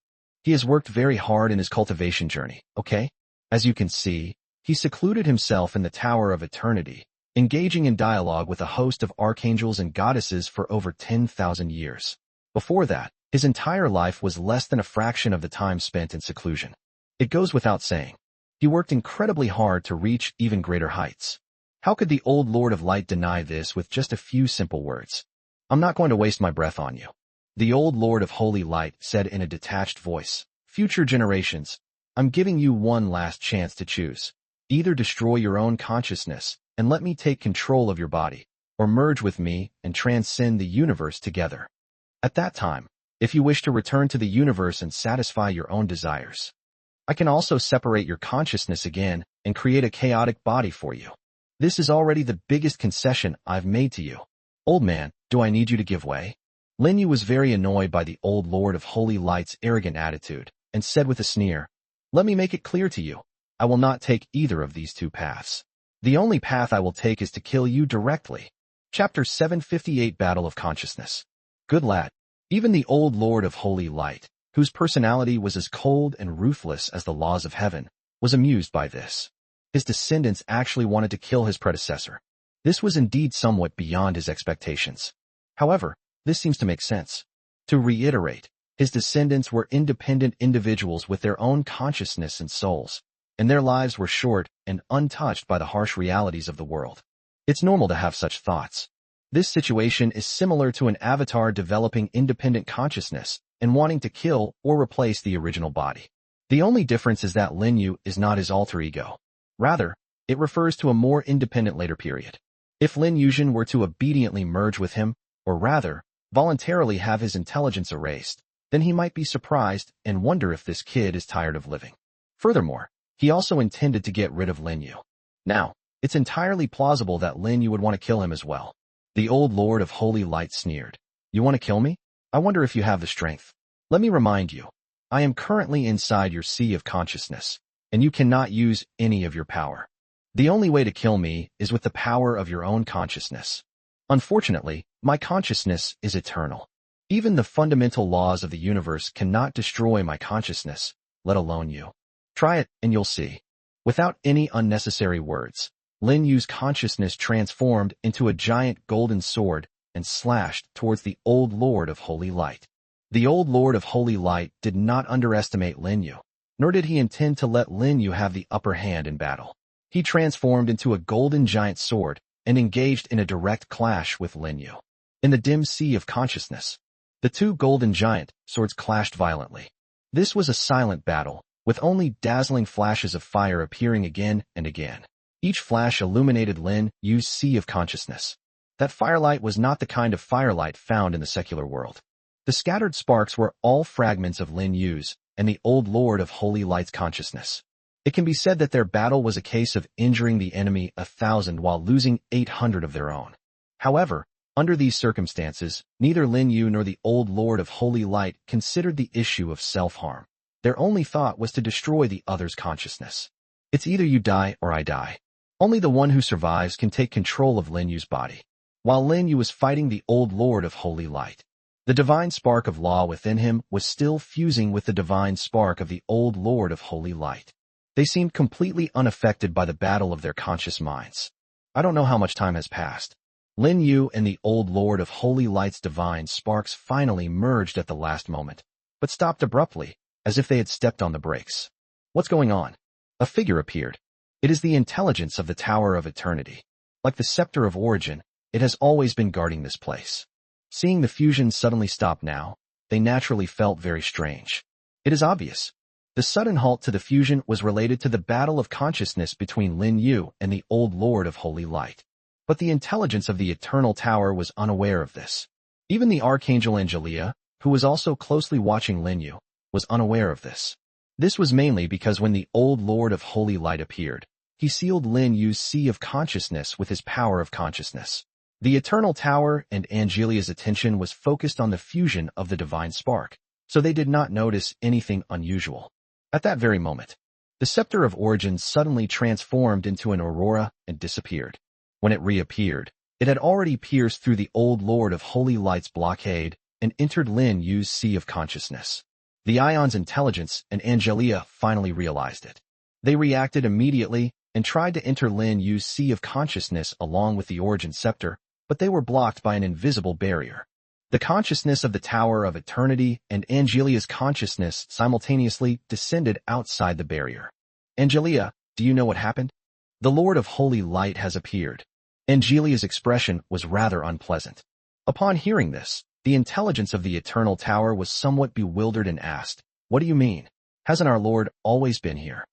He has worked very hard in his cultivation journey, okay? As you can see, he secluded himself in the Tower of Eternity, engaging in dialogue with a host of archangels and goddesses for over 10,000 years. Before that, his entire life was less than a fraction of the time spent in seclusion. It goes without saying, he worked incredibly hard to reach even greater heights. How could the old Lord of Light deny this with just a few simple words? "I'm not going to waste my breath on you." The old Lord of Holy Light said in a detached voice, "Future generations, I'm giving you one last chance to choose. Either destroy your own consciousness and let me take control of your body, or merge with me and transcend the universe together. At that time, if you wish to return to the universe and satisfy your own desires, I can also separate your consciousness again and create a chaotic body for you. This is already the biggest concession I've made to you. Old man, do I need you to give way?" Lin Yu was very annoyed by the old Lord of Holy Light's arrogant attitude and said with a sneer, "Let me make it clear to you. I will not take either of these 2 paths. The only path I will take is to kill you directly." Chapter 758 Battle of Consciousness. Good lad. Even the old Lord of Holy Light, whose personality was as cold and ruthless as the laws of heaven, was amused by this. His descendants actually wanted to kill his predecessor. This was indeed somewhat beyond his expectations. However, this seems to make sense. To reiterate, his descendants were independent individuals with their own consciousness and souls, and their lives were short and untouched by the harsh realities of the world. It's normal to have such thoughts. This situation is similar to an avatar developing independent consciousness and wanting to kill or replace the original body. The only difference is that Lin Yu is not his alter ego. Rather, it refers to a more independent later period. If Lin Yu were to obediently merge with him, or rather, voluntarily have his intelligence erased, then he might be surprised and wonder if this kid is tired of living. Furthermore, he also intended to get rid of Lin Yu. Now, it's entirely plausible that Lin Yu would want to kill him as well. The old Lord of Holy Light sneered. "You want to kill me? I wonder if you have the strength. Let me remind you, I am currently inside your sea of consciousness, and you cannot use any of your power. The only way to kill me is with the power of your own consciousness. Unfortunately, my consciousness is eternal. Even the fundamental laws of the universe cannot destroy my consciousness, let alone you. Try it, and you'll see." Without any unnecessary words, Lin Yu's consciousness transformed into a giant golden sword and slashed towards the old Lord of Holy Light. The old Lord of Holy Light did not underestimate Lin Yu, nor did he intend to let Lin Yu have the upper hand in battle. He transformed into a golden giant sword and engaged in a direct clash with Lin Yu. In the dim sea of consciousness, the two golden giant swords clashed violently. This was a silent battle, with only dazzling flashes of fire appearing again and again. Each flash illuminated Lin Yu's sea of consciousness. That firelight was not the kind of firelight found in the secular world. The scattered sparks were all fragments of Lin Yu's and the old Lord of Holy Light's consciousness. It can be said that their battle was a case of injuring the enemy 1,000 while losing 800 of their own. However, under these circumstances, neither Lin Yu nor the old Lord of Holy Light considered the issue of self-harm. Their only thought was to destroy the other's consciousness. It's either you die or I die. Only the one who survives can take control of Lin Yu's body. While Lin Yu was fighting the old Lord of Holy Light, the divine spark of law within him was still fusing with the divine spark of the old Lord of Holy Light. They seemed completely unaffected by the battle of their conscious minds. I don't know how much time has passed. Lin Yu and the old Lord of Holy Light's divine sparks finally merged at the last moment, but stopped abruptly, as if they had stepped on the brakes. What's going on? A figure appeared. It is the intelligence of the Tower of Eternity. Like the Scepter of Origin, it has always been guarding this place. Seeing the fusion suddenly stop now, they naturally felt very strange. It is obvious. The sudden halt to the fusion was related to the battle of consciousness between Lin Yu and the old Lord of Holy Light. But the intelligence of the Eternal Tower was unaware of this. Even the archangel Angelia, who was also closely watching Lin Yu, was unaware of this. This was mainly because when the old Lord of Holy Light appeared, he sealed Lin Yu's sea of consciousness with his power of consciousness. The Eternal Tower and Angelia's attention was focused on the fusion of the divine spark, so they did not notice anything unusual. At that very moment, the Scepter of Origin suddenly transformed into an aurora and disappeared. When it reappeared, it had already pierced through the old Lord of Holy Light's blockade and entered Lin Yu's sea of consciousness. The Ion's intelligence and Angelia finally realized it. They reacted immediately and tried to enter Lin Yu's sea of consciousness along with the Origin Scepter, but they were blocked by an invisible barrier. The consciousness of the Tower of Eternity and Angelia's consciousness simultaneously descended outside the barrier. Angelia, do you know what happened? The Lord of Holy Light has appeared. Angelia's expression was rather unpleasant. Upon hearing this, the intelligence of the Eternal Tower was somewhat bewildered and asked, "What do you mean? Hasn't our Lord always been here?"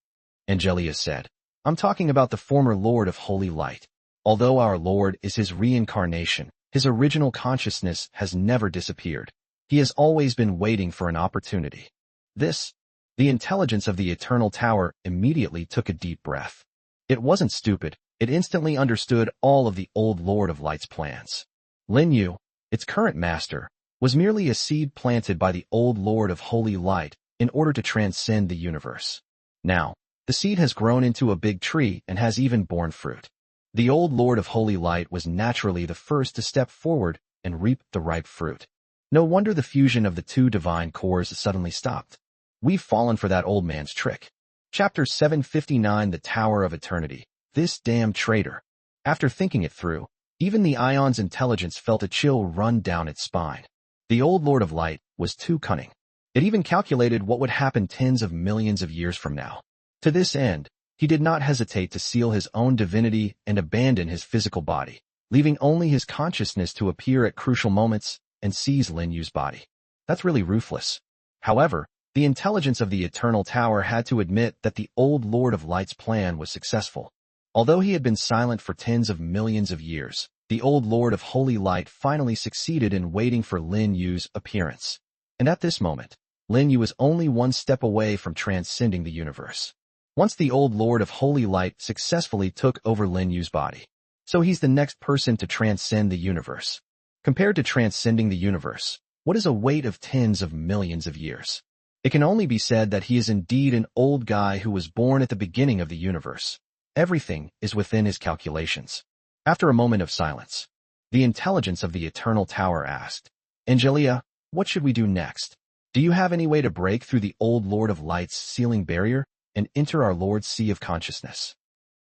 Angelia said, "I'm talking about the former Lord of Holy Light. Although our Lord is his reincarnation, his original consciousness has never disappeared. He has always been waiting for an opportunity." The intelligence of the Eternal Tower immediately took a deep breath. It wasn't stupid. It instantly understood all of the old Lord of Light's plans. Lin Yu, its current master, was merely a seed planted by the old Lord of Holy Light in order to transcend the universe. Now, the seed has grown into a big tree and has even borne fruit. The old Lord of Holy Light was naturally the first to step forward and reap the ripe fruit. No wonder the fusion of the two divine cores suddenly stopped. We've fallen for that old man's trick. Chapter 759, The Tower of Eternity. This damn traitor. After thinking it through, even the Ion's intelligence felt a chill run down its spine. The old Lord of Light was too cunning. It even calculated what would happen tens of millions of years from now. To this end, he did not hesitate to seal his own divinity and abandon his physical body, leaving only his consciousness to appear at crucial moments and seize Lin Yu's body. That's really ruthless. However, the intelligence of the Eternal Tower had to admit that the old Lord of Light's plan was successful. Although he had been silent for tens of millions of years, the old Lord of Holy Light finally succeeded in waiting for Lin Yu's appearance. And at this moment, Lin Yu was only one step away from transcending the universe. Once the old Lord of Holy Light successfully took over Lin Yu's body, so he's the next person to transcend the universe. Compared to transcending the universe, what is a wait of tens of millions of years? It can only be said that he is indeed an old guy who was born at the beginning of the universe. Everything is within his calculations. After a moment of silence, the intelligence of the Eternal Tower asked, "Angelia, what should we do next? Do you have any way to break through the old Lord of Light's sealing barrier and enter our Lord's sea of consciousness?"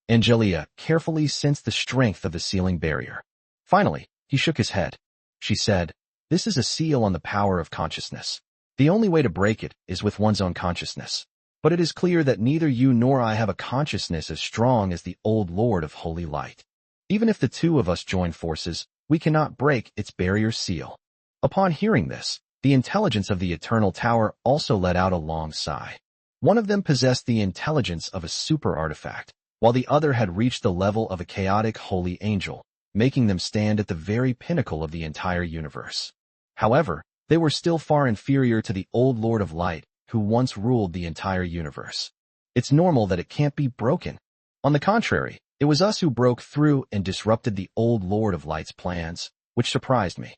Angelia carefully sensed the strength of the sealing barrier. Finally, he shook his head. She said, "This is a seal on the power of consciousness. The only way to break it is with one's own consciousness. But it is clear that neither you nor I have a consciousness as strong as the old Lord of Holy Light. Even if the two of us join forces, we cannot break its barrier seal." Upon hearing this, the intelligence of the Eternal Tower also let out a long sigh. One of them possessed the intelligence of a super artifact, while the other had reached the level of a chaotic holy angel, making them stand at the very pinnacle of the entire universe. However, they were still far inferior to the old Lord of Light, who once ruled the entire universe. It's normal that it can't be broken. On the contrary, it was us who broke through and disrupted the old Lord of Light's plans, which surprised me.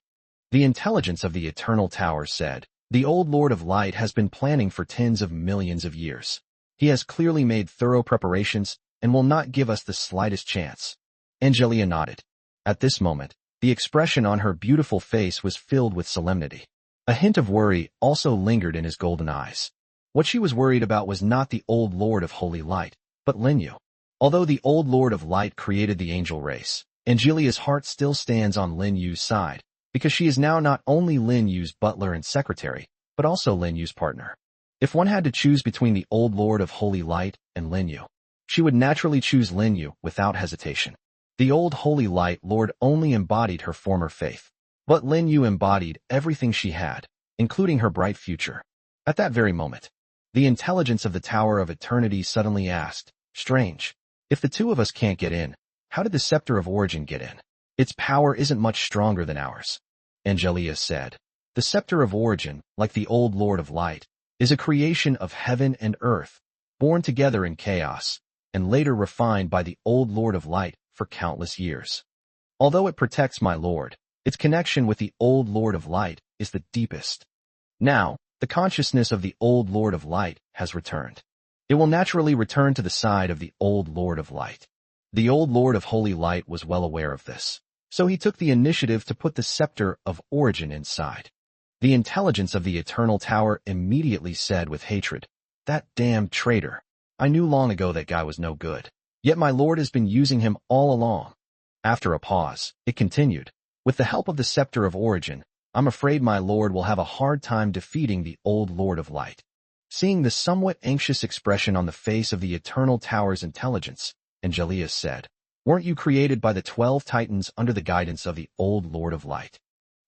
The intelligence of the Eternal Tower said, "The old Lord of Light has been planning for tens of millions of years. He has clearly made thorough preparations and will not give us the slightest chance." Angelia nodded. At this moment, the expression on her beautiful face was filled with solemnity. A hint of worry also lingered in his golden eyes. What she was worried about was not the old Lord of Holy Light, but Lin Yu. Although the old Lord of Light created the angel race, Angelia's heart still stands on Lin Yu's side, because she is now not only Lin Yu's butler and secretary, but also Lin Yu's partner. If one had to choose between the old Lord of Holy Light and Lin Yu, she would naturally choose Lin Yu without hesitation. The old Holy Light Lord only embodied her former faith, but Lin Yu embodied everything she had, including her bright future. At that very moment, the intelligence of the Tower of Eternity suddenly asked, "Strange. If the two of us can't get in, how did the Scepter of Origin get in? Its power isn't much stronger than ours." Angelia said, "The Scepter of Origin, like the old Lord of Light, is a creation of heaven and earth, born together in chaos, and later refined by the old Lord of Light for countless years. Although it protects my Lord, its connection with the old Lord of Light is the deepest. Now, the consciousness of the old Lord of Light has returned. It will naturally return to the side of the old Lord of Light." The old Lord of Holy Light was well aware of this, so he took the initiative to put the Scepter of Origin inside. The intelligence of the Eternal Tower immediately said with hatred, "That damned traitor. I knew long ago that guy was no good. Yet my Lord has been using him all along." After a pause, it continued, "With the help of the Scepter of Origin, I'm afraid my Lord will have a hard time defeating the old Lord of Light." Seeing the somewhat anxious expression on the face of the Eternal Tower's intelligence, Angelia said, "Weren't you created by the 12 Titans under the guidance of the old Lord of Light?"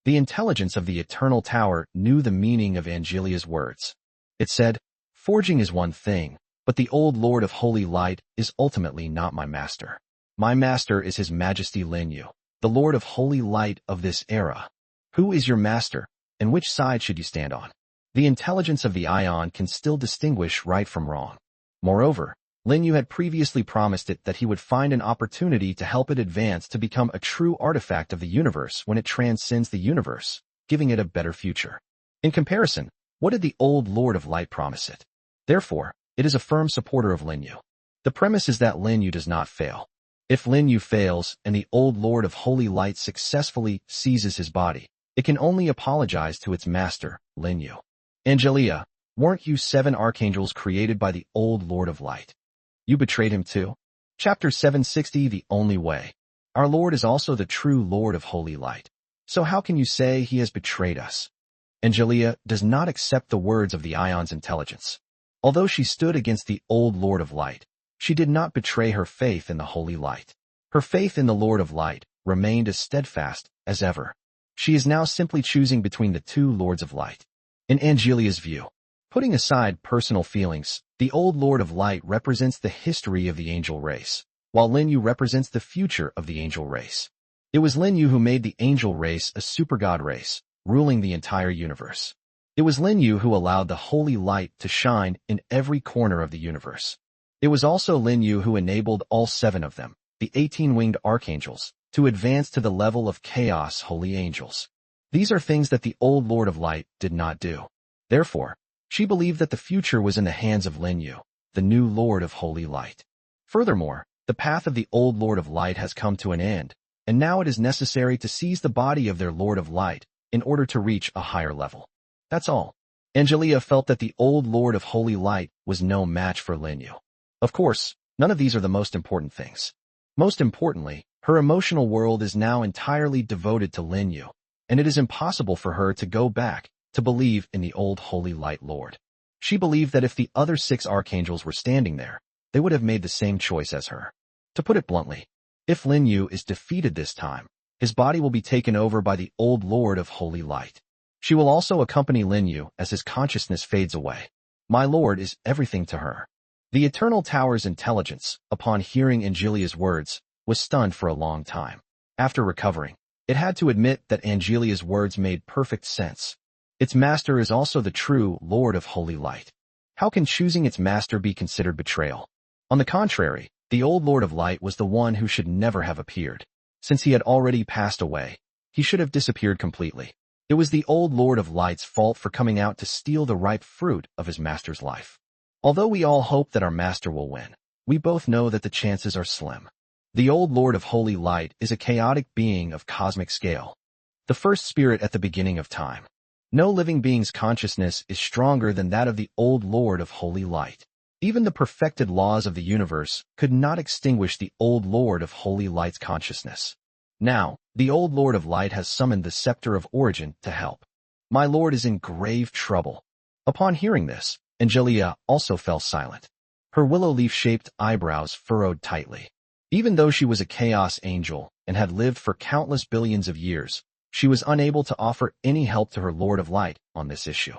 The intelligence of the Eternal Tower knew the meaning of Angelia's words. It said, "Forging is one thing, but the old Lord of Holy Light is ultimately not my master. My master is His Majesty Lin Yu, the Lord of Holy Light of this era. Who is your master, and which side should you stand on?" The intelligence of the Ion can still distinguish right from wrong. Moreover, Lin Yu had previously promised it that he would find an opportunity to help it advance to become a true artifact of the universe when it transcends the universe, giving it a better future. In comparison, what did the old Lord of Light promise it? Therefore, it is a firm supporter of Lin Yu. The premise is that Lin Yu does not fail. If Lin Yu fails and the old Lord of Holy Light successfully seizes his body, it can only apologize to its master, Lin Yu. "Angelia, weren't you 7 archangels created by the old Lord of Light? You betrayed him too?" Chapter 760, The Only Way. Our Lord is also the true Lord of Holy Light. So how can you say he has betrayed us? Angelia does not accept the words of the Ion's intelligence. Although she stood against the old Lord of Light, she did not betray her faith in the Holy Light. Her faith in the Lord of Light remained as steadfast as ever. She is now simply choosing between the two Lords of Light. In Angelia's view, putting aside personal feelings, the old Lord of Light represents the history of the angel race, while Lin Yu represents the future of the angel race. It was Lin Yu who made the angel race a super-god race, ruling the entire universe. It was Lin Yu who allowed the holy light to shine in every corner of the universe. It was also Lin Yu who enabled all 7 of them, the 18-winged archangels, to advance to the level of chaos holy angels. These are things that the old Lord of Light did not do. Therefore, she believed that the future was in the hands of Lin Yu, the new Lord of Holy Light. Furthermore, the path of the old Lord of Light has come to an end, and now it is necessary to seize the body of their Lord of Light in order to reach a higher level. That's all. Angelia felt that the old Lord of Holy Light was no match for Lin Yu. Of course, None of these are the most important things. Most importantly, her emotional world is now entirely devoted to Lin Yu, and it is impossible for her to go back to believe in the old Holy Light Lord. She believed that if the other 6 archangels were standing there, they would have made the same choice as her. To put it bluntly, if Lin Yu is defeated this time, his body will be taken over by the old Lord of Holy Light. She will also accompany Lin Yu as his consciousness fades away. My Lord is everything to her. The Eternal Tower's intelligence, upon hearing Angelia's words, was stunned for a long time. After recovering, it had to admit that Angelia's words made perfect sense. Its master is also the true Lord of Holy Light. How can choosing its master be considered betrayal? On the contrary, the old Lord of Light was the one who should never have appeared. Since he had already passed away, he should have disappeared completely. It was the old Lord of Light's fault for coming out to steal the ripe fruit of his master's life. Although we all hope that our master will win, we both know that the chances are slim. The old Lord of Holy Light is a chaotic being of cosmic scale, the first spirit at the beginning of time. No living being's consciousness is stronger than that of the old Lord of Holy Light. Even the perfected laws of the universe could not extinguish the old Lord of Holy Light's consciousness. Now, the old Lord of Light has summoned the Scepter of Origin to help. My Lord is in grave trouble. Upon hearing this, Angelia also fell silent. Her willow leaf-shaped eyebrows furrowed tightly. Even though she was a chaos angel and had lived for countless billions of years, she was unable to offer any help to her Lord of Light on this issue.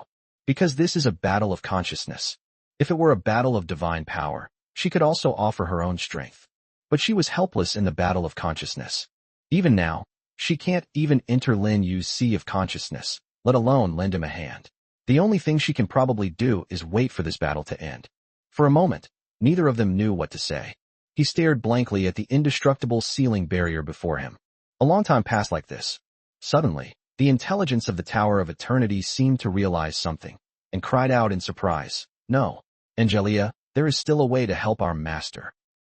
Because this is a battle of consciousness. If it were a battle of divine power, she could also offer her own strength. But she was helpless in the battle of consciousness. Even now, she can't even enter Lin Yu's sea of consciousness, let alone lend him a hand. The only thing she can probably do is wait for this battle to end. For a moment, neither of them knew what to say. He stared blankly at the indestructible ceiling barrier before him. A long time passed like this. Suddenly, the intelligence of the Tower of Eternity seemed to realize something, and cried out in surprise, "No, Angelia, there is still a way to help our master."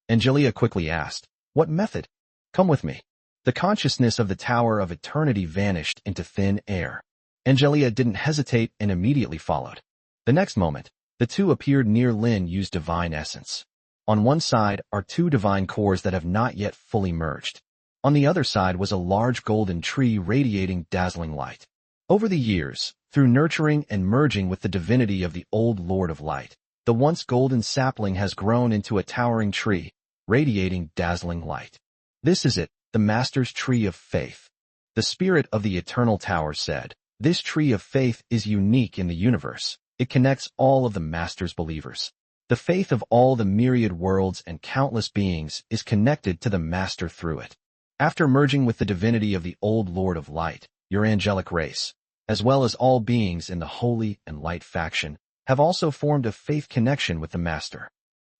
Angelia quickly asked, "What method?" "Come with me." The consciousness of the Tower of Eternity vanished into thin air. Angelia didn't hesitate and immediately followed. The next moment, the two appeared near Lin Yu's divine essence. On one side are 2 divine cores that have not yet fully merged. On the other side was a large golden tree radiating dazzling light. Over the years, through nurturing and merging with the divinity of the old Lord of Light, the once golden sapling has grown into a towering tree, radiating dazzling light. "This is it, the Master's Tree of Faith." The spirit of the Eternal Tower said, "This tree of faith is unique in the universe. It connects all of the Master's believers. The faith of all the myriad worlds and countless beings is connected to the Master through it. After merging with the divinity of the old Lord of Light, your angelic race, as well as all beings in the Holy and Light faction, have also formed a faith connection with the Master.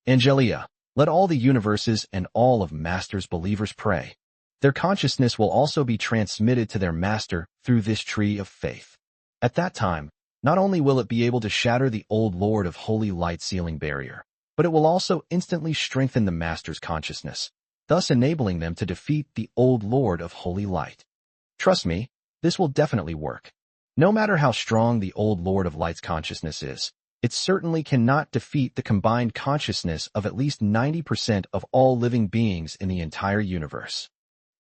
Angelia, let all the universes and all of Master's believers pray. Their consciousness will also be transmitted to their Master through this tree of faith. At that time, not only will it be able to shatter the old Lord of Holy Light ceiling barrier, but it will also instantly strengthen the Master's consciousness, thus enabling them to defeat the old Lord of Holy Light. Trust me, this will definitely work. No matter how strong the old Lord of Light's consciousness is, it certainly cannot defeat the combined consciousness of at least 90% of all living beings in the entire universe."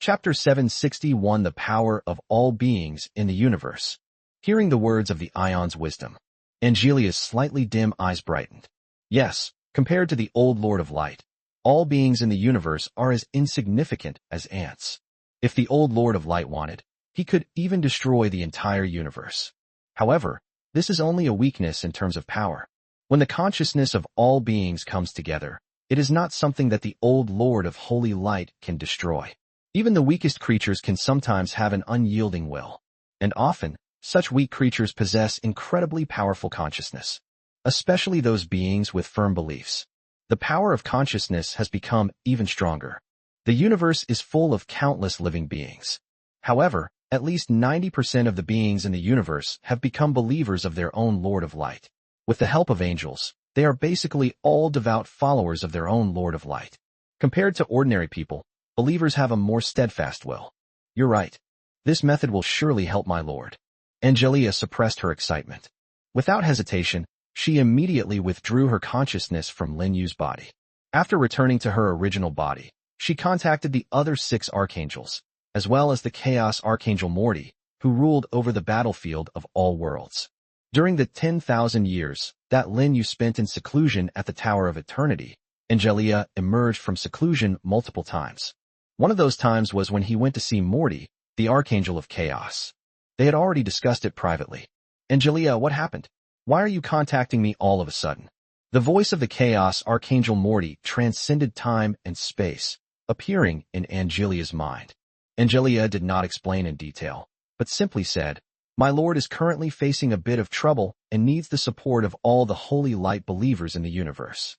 Chapter 761 The Power of All Beings in the Universe. Hearing the words of the Ion's wisdom, Angelia's slightly dim eyes brightened. Yes, compared to the old Lord of Light, all beings in the universe are as insignificant as ants. If the old Lord of Light wanted, he could even destroy the entire universe. However, this is only a weakness in terms of power. When the consciousness of all beings comes together, it is not something that the old Lord of Holy Light can destroy. Even the weakest creatures can sometimes have an unyielding will, and often, such weak creatures possess incredibly powerful consciousness, especially those beings with firm beliefs. The power of consciousness has become even stronger. The universe is full of countless living beings. However, at least 90% of the beings in the universe have become believers of their own Lord of Light. With the help of angels, they are basically all devout followers of their own Lord of Light. Compared to ordinary people, believers have a more steadfast will. You're right. This method will surely help my Lord. Angelia suppressed her excitement. Without hesitation, she immediately withdrew her consciousness from Lin Yu's body. After returning to her original body, she contacted the other 6 archangels, as well as the Chaos Archangel Morty, who ruled over the battlefield of all worlds. During the 10,000 years that Lin Yu spent in seclusion at the Tower of Eternity, Angelia emerged from seclusion multiple times. One of those times was when he went to see Morty, the Archangel of Chaos. They had already discussed it privately. "Angelia, what happened? Why are you contacting me all of a sudden?" The voice of the Chaos Archangel Morty transcended time and space, appearing in Angelia's mind. Angelia did not explain in detail, but simply said, "My lord is currently facing a bit of trouble and needs the support of all the holy light believers in the universe."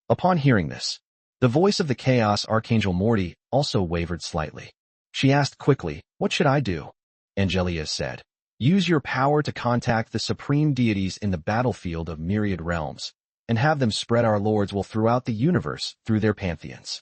Upon hearing this, the voice of the Chaos Archangel Morty also wavered slightly. She asked quickly, "What should I do?" Angelia said, "Use your power to contact the supreme deities in the battlefield of myriad realms, and have them spread our Lord's will throughout the universe through their pantheons.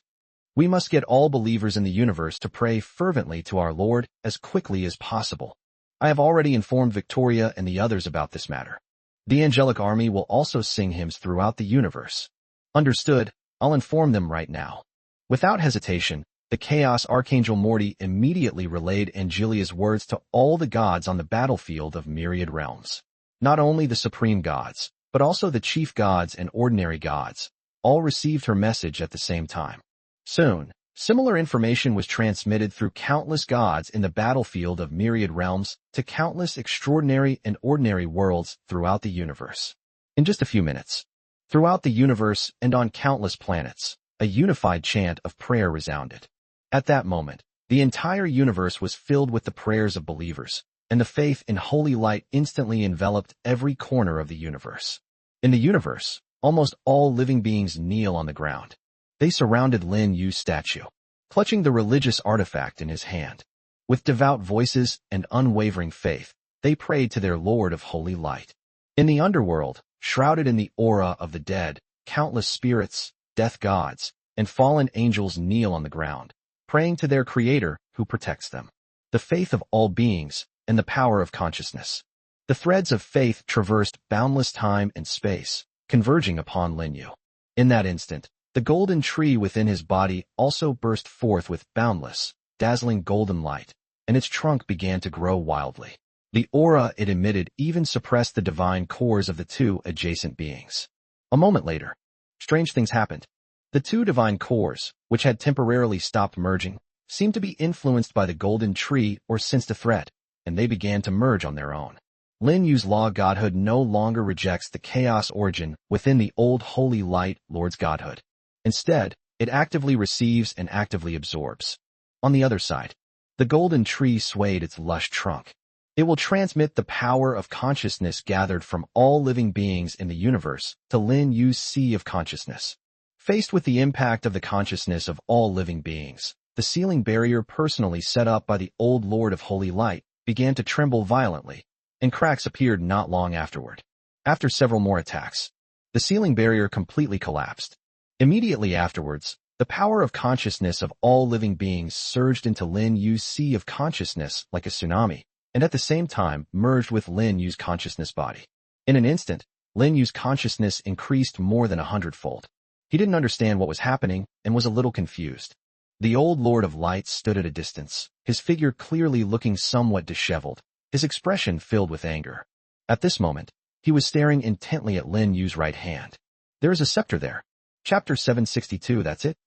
We must get all believers in the universe to pray fervently to our Lord as quickly as possible. I have already informed Victoria and the others about this matter. The angelic army will also sing hymns throughout the universe." "Understood. I'll inform them right now." Without hesitation, the Chaos Archangel Morty immediately relayed Angelia's words to all the gods on the battlefield of myriad realms. Not only the supreme gods, but also the chief gods and ordinary gods, all received her message at the same time. Soon, similar information was transmitted through countless gods in the battlefield of myriad realms to countless extraordinary and ordinary worlds throughout the universe. In just a few minutes, throughout the universe and on countless planets, a unified chant of prayer resounded. At that moment, the entire universe was filled with the prayers of believers, and the faith in holy light instantly enveloped every corner of the universe. In the universe, almost all living beings kneel on the ground. They surrounded Lin Yu's statue, clutching the religious artifact in his hand. With devout voices and unwavering faith, they prayed to their Lord of holy light. In the underworld, shrouded in the aura of the dead, countless spirits, death gods, and fallen angels kneel on the ground, praying to their Creator who protects them. The faith of all beings and the power of consciousness. The threads of faith traversed boundless time and space, converging upon Lin Yu. In that instant, the golden tree within his body also burst forth with boundless, dazzling golden light, and its trunk began to grow wildly. The aura it emitted even suppressed the divine cores of the 2 adjacent beings. A moment later, strange things happened. The 2 divine cores, which had temporarily stopped merging, seemed to be influenced by the golden tree or sensed a threat, and they began to merge on their own. Lin Yu's law godhood no longer rejects the chaos origin within the old holy light Lord's godhood. Instead, it actively receives and actively absorbs. On the other side, the golden tree swayed its lush trunk. It will transmit the power of consciousness gathered from all living beings in the universe to Lin Yu's sea of consciousness. Faced with the impact of the consciousness of all living beings, the sealing barrier personally set up by the old Lord of Holy Light began to tremble violently, and cracks appeared not long afterward. After several more attacks, the sealing barrier completely collapsed. Immediately afterwards, the power of consciousness of all living beings surged into Lin Yu's sea of consciousness like a tsunami, and at the same time merged with Lin Yu's consciousness body. In an instant, Lin Yu's consciousness increased more than 100-fold. He didn't understand what was happening and was a little confused. The old Lord of Light stood at a distance, his figure clearly looking somewhat disheveled, his expression filled with anger. At this moment, he was staring intently at Lin Yu's right hand. "There is a scepter there." Chapter 762, that's it?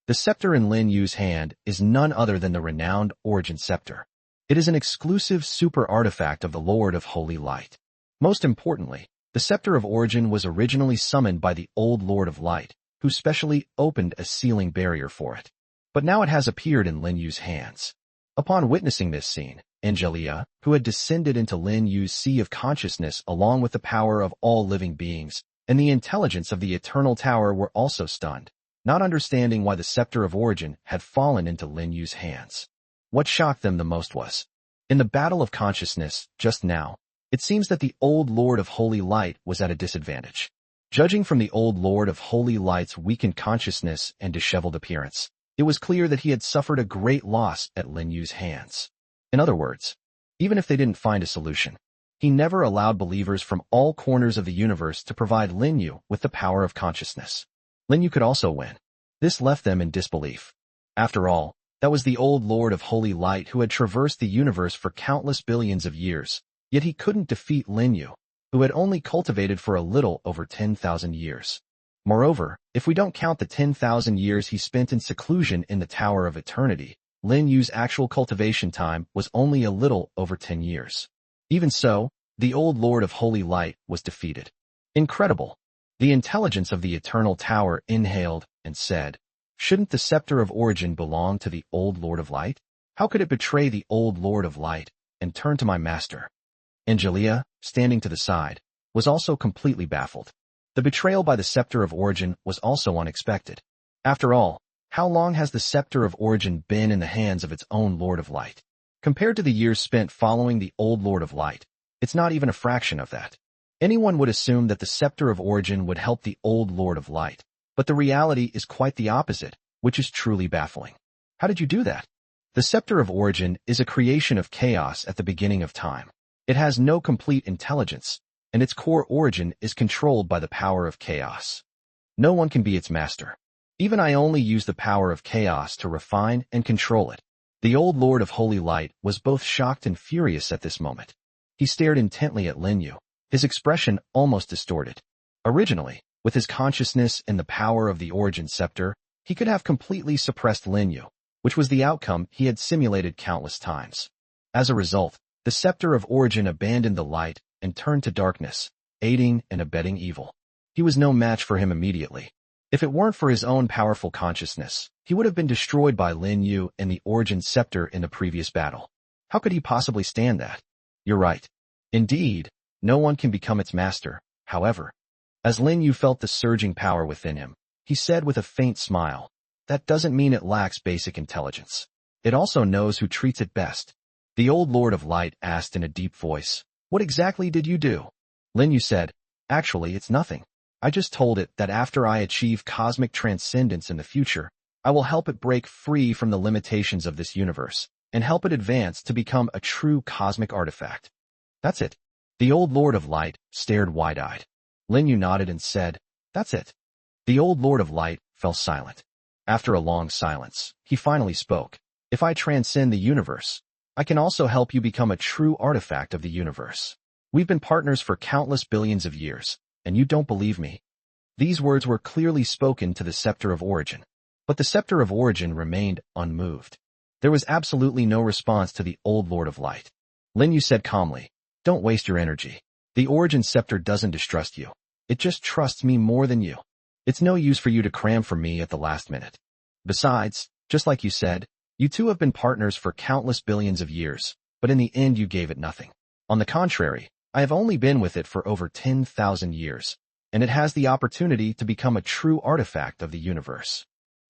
The scepter in Lin Yu's hand is none other than the renowned Origin Scepter. It is an exclusive super artifact of the Lord of Holy Light. Most importantly, the Scepter of Origin was originally summoned by the old Lord of Light, who specially opened a sealing barrier for it. But now it has appeared in Lin Yu's hands. Upon witnessing this scene, Angelia, who had descended into Lin Yu's sea of consciousness along with the power of all living beings, and the intelligence of the Eternal Tower were also stunned, not understanding why the Scepter of Origin had fallen into Lin Yu's hands. What shocked them the most was, in the battle of consciousness, just now, it seems that the old Lord of Holy Light was at a disadvantage. Judging from the old Lord of Holy Light's weakened consciousness and disheveled appearance, it was clear that he had suffered a great loss at Lin Yu's hands. In other words, even if they didn't find a solution, he never allowed believers from all corners of the universe to provide Lin Yu with the power of consciousness. Lin Yu could also win, This left them in disbelief. After all, that was the old Lord of Holy Light who had traversed the universe for countless billions of years, yet he couldn't defeat Lin Yu, who had only cultivated for a little over 10,000 years. Moreover, if we don't count the 10,000 years he spent in seclusion in the Tower of Eternity, Lin Yu's actual cultivation time was only a little over 10 years. Even so, the old Lord of Holy Light was defeated. Incredible. The intelligence of the Eternal Tower inhaled and said, "Shouldn't the Scepter of Origin belong to the old Lord of Light? How could it betray the old Lord of Light and turn to my master?" Angelia, standing to the side, was also completely baffled. The betrayal by the Scepter of Origin was also unexpected. After all, how long has the Scepter of Origin been in the hands of its own Lord of Light? Compared to the years spent following the old Lord of Light, it's not even a fraction of that. Anyone would assume that the Scepter of Origin would help the old Lord of Light, but the reality is quite the opposite, which is truly baffling. How did you do that? The Scepter of Origin is a creation of chaos at the beginning of time. It has no complete intelligence, and its core origin is controlled by the power of chaos. No one can be its master. Even I only use the power of chaos to refine and control it. The old Lord of Holy Light was both shocked and furious at this moment. He stared intently at Lin Yu, his expression almost distorted. Originally, with his consciousness and the power of the Origin Scepter, he could have completely suppressed Lin Yu, which was the outcome he had simulated countless times. As a result, the Scepter of Origin abandoned the light and turned to darkness, aiding and abetting evil. He was no match for him immediately. If it weren't for his own powerful consciousness, he would have been destroyed by Lin Yu and the Origin Scepter in the previous battle. How could he possibly stand that? You're right. Indeed, no one can become its master, however. As Lin Yu felt the surging power within him, he said with a faint smile, "That doesn't mean it lacks basic intelligence. It also knows who treats it best." The old Lord of Light asked in a deep voice, "What exactly did you do?" Lin Yu said, "Actually, it's nothing. I just told it that after I achieve cosmic transcendence in the future, I will help it break free from the limitations of this universe and help it advance to become a true cosmic artifact. That's it." The old Lord of Light stared wide-eyed. Lin Yu nodded and said, "That's it." The old Lord of Light fell silent. After a long silence, he finally spoke, "If I transcend the universe, I can also help you become a true artifact of the universe. We've been partners for countless billions of years, and you don't believe me?" These words were clearly spoken to the Scepter of Origin, but the Scepter of Origin remained unmoved. There was absolutely no response to the old Lord of Light. Lin Yu said calmly, "Don't waste your energy. The Origin Scepter doesn't distrust you. It just trusts me more than you. It's no use for you to cram for me at the last minute. Besides, just like you said, you two have been partners for countless billions of years, but in the end you gave it nothing. On the contrary, I have only been with it for over 10,000 years, and it has the opportunity to become a true artifact of the universe.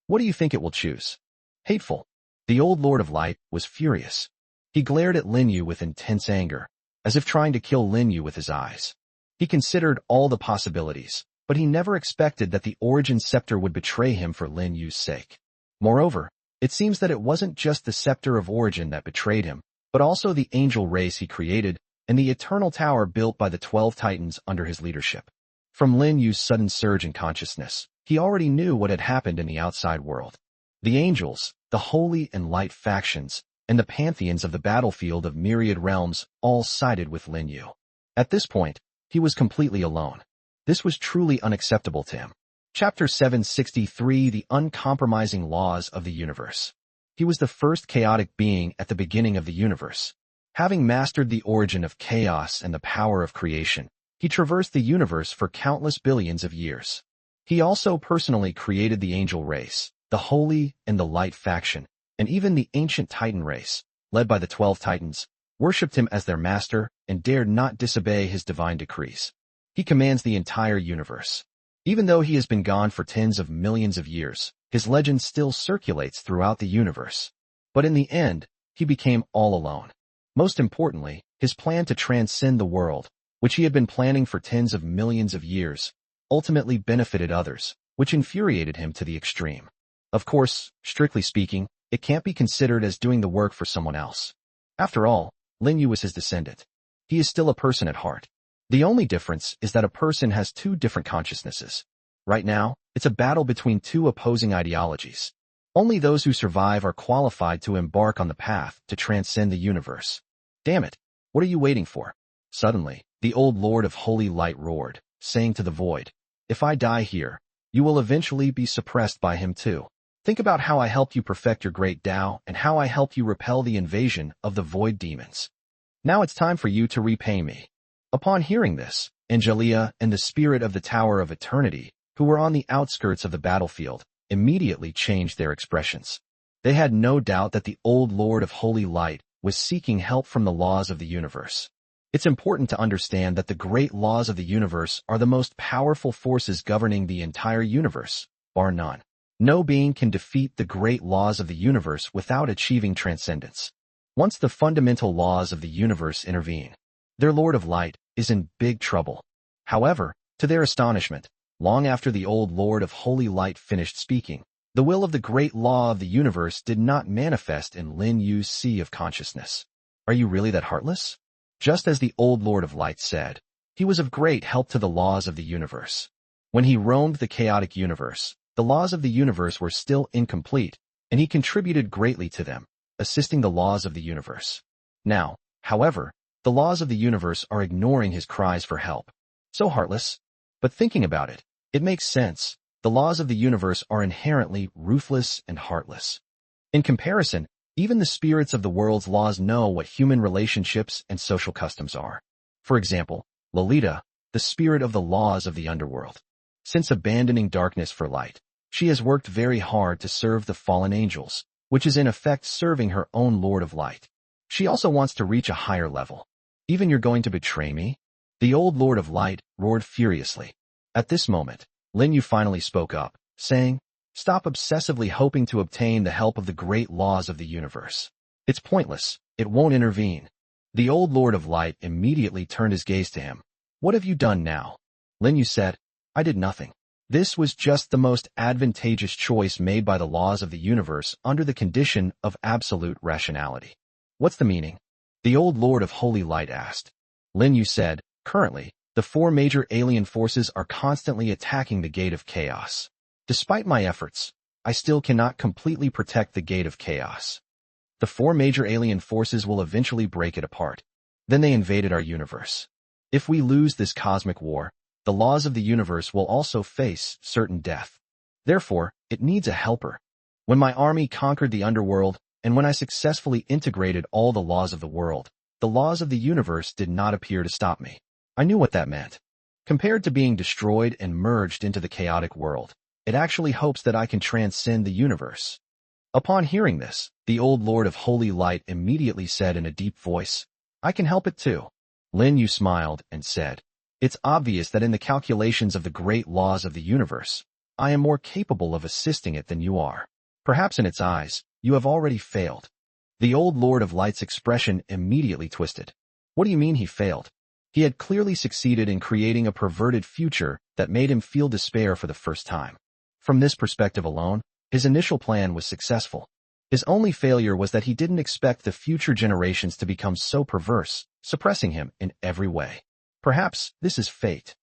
What do you think it will choose?" Hateful. The old Lord of Light was furious. He glared at Lin Yu with intense anger, as if trying to kill Lin Yu with his eyes. He considered all the possibilities, but he never expected that the Origin Scepter would betray him for Lin Yu's sake. Moreover, it seems that it wasn't just the Scepter of Origin that betrayed him, but also the angel race he created and the eternal tower built by the 12 Titans under his leadership. From Lin Yu's sudden surge in consciousness, he already knew what had happened in the outside world. The angels, the holy and light factions, and the pantheons of the battlefield of myriad realms all sided with Lin Yu. At this point, he was completely alone. This was truly unacceptable to him. Chapter 763: The Uncompromising Laws of the Universe. He was the first chaotic being at the beginning of the universe. Having mastered the origin of chaos and the power of creation, he traversed the universe for countless billions of years. He also personally created the angel race, the holy and the light faction, and even the ancient Titan race, led by the 12 Titans, worshipped him as their master and dared not disobey his divine decrees. He commands the entire universe. Even though he has been gone for tens of millions of years, his legend still circulates throughout the universe. But in the end, he became all alone. Most importantly, his plan to transcend the world, which he had been planning for tens of millions of years, ultimately benefited others, which infuriated him to the extreme. Of course, strictly speaking, it can't be considered as doing the work for someone else. After all, Lin Yu was his descendant. He is still a person at heart. The only difference is that a person has two different consciousnesses. Right now, it's a battle between two opposing ideologies. Only those who survive are qualified to embark on the path to transcend the universe. Damn it, what are you waiting for? Suddenly, the old Lord of Holy Light roared, saying to the void, if I die here, you will eventually be suppressed by him too. Think about how I helped you perfect your great Tao and how I helped you repel the invasion of the void demons. Now it's time for you to repay me. Upon hearing this, Angelia and the spirit of the Tower of Eternity, who were on the outskirts of the battlefield, immediately changed their expressions. They had no doubt that the old Lord of Holy Light was seeking help from the laws of the universe. It's important to understand that the great laws of the universe are the most powerful forces governing the entire universe, bar none. No being can defeat the great laws of the universe without achieving transcendence. Once the fundamental laws of the universe intervene, their Lord of Light is in big trouble. However, to their astonishment, long after the old Lord of Holy Light finished speaking, the will of the great law of the universe did not manifest in Lin Yu's sea of consciousness. Are you really that heartless? Just as the old Lord of Light said, he was of great help to the laws of the universe. When he roamed the chaotic universe, the laws of the universe were still incomplete, and he contributed greatly to them, assisting the laws of the universe. Now, however, the laws of the universe are ignoring his cries for help. So heartless. But thinking about it, it makes sense. The laws of the universe are inherently ruthless and heartless. In comparison, even the spirits of the world's laws know what human relationships and social customs are. For example, Lolita, the spirit of the laws of the underworld. Since abandoning darkness for light, she has worked very hard to serve the fallen angels, which is in effect serving her own Lord of Light. She also wants to reach a higher level. Even you're going to betray me? The old Lord of Light roared furiously. At this moment, Lin Yu finally spoke up, saying, stop obsessively hoping to obtain the help of the great laws of the universe. It's pointless. It won't intervene. The old Lord of Light immediately turned his gaze to him. What have you done now? Lin Yu said, I did nothing. This was just the most advantageous choice made by the laws of the universe under the condition of absolute rationality. What's the meaning? The old Lord of Holy Light asked. Lin Yu said, currently, the 4 major alien forces are constantly attacking the Gate of Chaos. Despite my efforts, I still cannot completely protect the Gate of Chaos. The 4 major alien forces will eventually break it apart. Then they invaded our universe. If we lose this cosmic war, the laws of the universe will also face certain death. Therefore, it needs a helper. When my army conquered the underworld, and when I successfully integrated all the laws of the world, the laws of the universe did not appear to stop me. I knew what that meant. Compared to being destroyed and merged into the chaotic world, it actually hopes that I can transcend the universe. Upon hearing this, the old Lord of Holy Light immediately said in a deep voice, I can help it too. Lin Yu smiled and said, it's obvious that in the calculations of the great laws of the universe, I am more capable of assisting it than you are. Perhaps in its eyes, you have already failed. The old Lord of Light's expression immediately twisted. What do you mean he failed? He had clearly succeeded in creating a perverted future that made him feel despair for the first time. From this perspective alone, his initial plan was successful. His only failure was that he didn't expect the future generations to become so perverse, suppressing him in every way. Perhaps this is fate.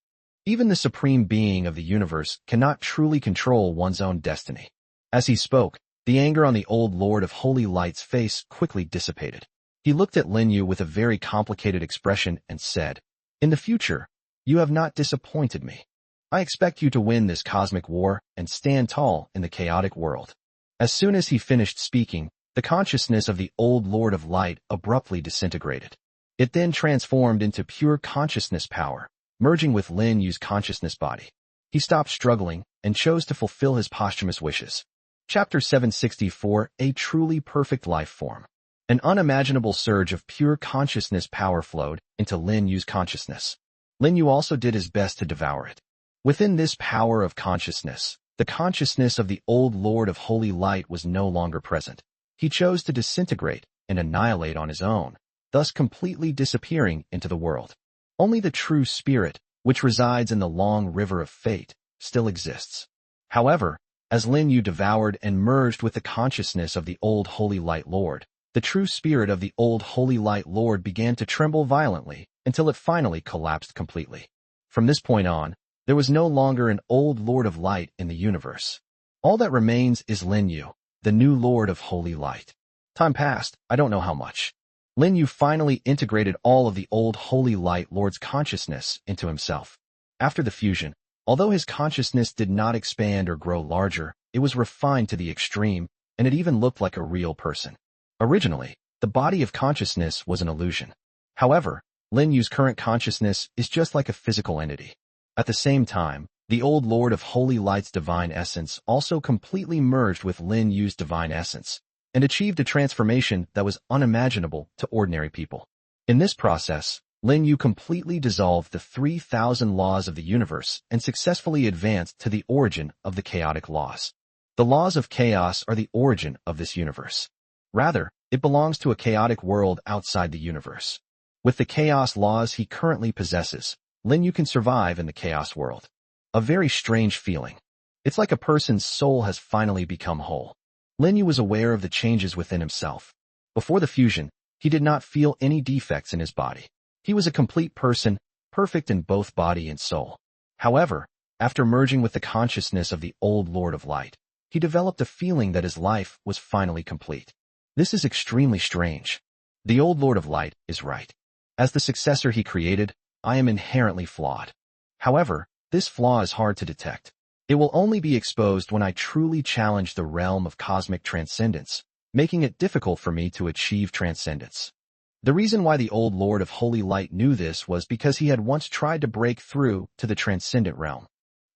Even the supreme being of the universe cannot truly control one's own destiny. As he spoke, the anger on the old Lord of Holy Light's face quickly dissipated. He looked at Lin Yu with a very complicated expression and said, in the future, you have not disappointed me. I expect you to win this cosmic war and stand tall in the chaotic world. As soon as he finished speaking, the consciousness of the old Lord of Light abruptly disintegrated. It then transformed into pure consciousness power, merging with Lin Yu's consciousness body. He stopped struggling and chose to fulfill his posthumous wishes. Chapter 764, A Truly Perfect Life Form. An unimaginable surge of pure consciousness power flowed into Lin Yu's consciousness. Lin Yu also did his best to devour it. Within this power of consciousness, the consciousness of the old Lord of Holy Light was no longer present. He chose to disintegrate and annihilate on his own, thus completely disappearing into the world. Only the true spirit, which resides in the long river of fate, still exists. However, as Lin Yu devoured and merged with the consciousness of the old Holy Light Lord, the true spirit of the old Holy Light Lord began to tremble violently until it finally collapsed completely. From this point on, There was no longer an old Lord of Light in the universe. All that remains is Lin Yu, the new Lord of Holy Light. Time passed, I don't know how much. Lin Yu finally integrated all of the old Holy Light Lord's consciousness into himself. After the fusion, although his consciousness did not expand or grow larger, it was refined to the extreme, and it even looked like a real person. Originally, the body of consciousness was an illusion. However, Lin Yu's current consciousness is just like a physical entity. At the same time, the old Lord of Holy Light's divine essence also completely merged with Lin Yu's divine essence, and achieved a transformation that was unimaginable to ordinary people. In this process, Lin Yu completely dissolved the 3,000 laws of the universe and successfully advanced to the origin of the chaotic laws. The laws of chaos are the origin of this universe. Rather, it belongs to a chaotic world outside the universe. With the chaos laws he currently possesses, Lin Yu can survive in the chaos world. A very strange feeling. It's like a person's soul has finally become whole. Lin Yu was aware of the changes within himself. Before the fusion, he did not feel any defects in his body. He was a complete person, perfect in both body and soul. However, after merging with the consciousness of the old Lord of Light, he developed a feeling that his life was finally complete. This is extremely strange. The old Lord of Light is right. As the successor he created, I am inherently flawed. However, this flaw is hard to detect. It will only be exposed when I truly challenge the realm of cosmic transcendence, making it difficult for me to achieve transcendence. The reason why the old Lord of Holy Light knew this was because he had once tried to break through to the transcendent realm.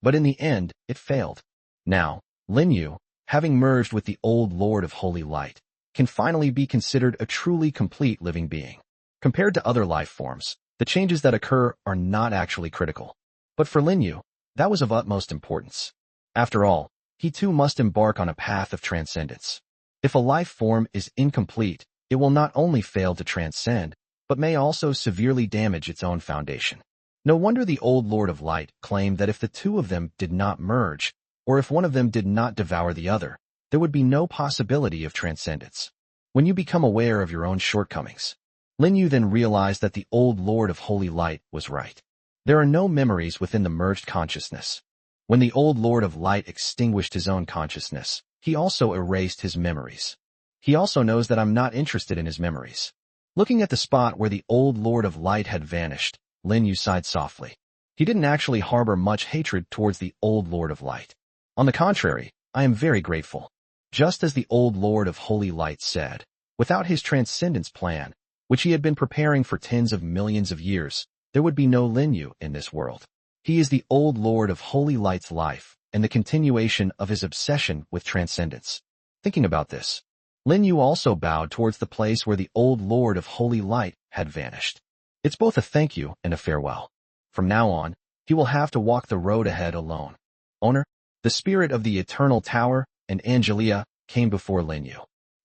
But in the end, it failed. Now, Lin Yu, having merged with the old Lord of Holy Light, can finally be considered a truly complete living being. Compared to other life forms, the changes that occur are not actually critical. But for Lin Yu, that was of utmost importance. After all, he too must embark on a path of transcendence. If a life form is incomplete, it will not only fail to transcend, but may also severely damage its own foundation. No wonder the old Lord of Light claimed that if the two of them did not merge, or if one of them did not devour the other, there would be no possibility of transcendence. When you become aware of your own shortcomings, Lin Yu then realized that the old Lord of Holy Light was right. There are no memories within the merged consciousness. When the old Lord of Light extinguished his own consciousness, he also erased his memories. He also knows that I'm not interested in his memories. Looking at the spot where the old Lord of Light had vanished, Lin Yu sighed softly. He didn't actually harbor much hatred towards the old Lord of Light. On the contrary, I am very grateful. Just as the old Lord of Holy Light said, without his transcendence plan, which he had been preparing for tens of millions of years, there would be no Lin Yu in this world. He is the old Lord of Holy Light's life and the continuation of his obsession with transcendence. Thinking about this, Lin Yu also bowed towards the place where the old Lord of Holy Light had vanished. It's both a thank you and a farewell. From now on, he will have to walk the road ahead alone. Owner, the spirit of the Eternal Tower, and Angelia came before Lin Yu.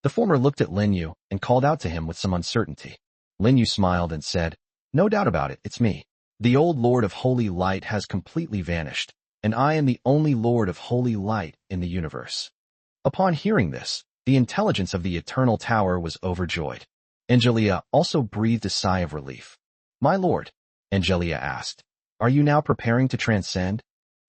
The former looked at Lin Yu and called out to him with some uncertainty. Lin Yu smiled and said, "No doubt about it, it's me. The old Lord of Holy Light has completely vanished, and I am the only Lord of Holy Light in the universe." Upon hearing this, the intelligence of the Eternal Tower was overjoyed. Angelia also breathed a sigh of relief. "My lord," Angelia asked, "are you now preparing to transcend?"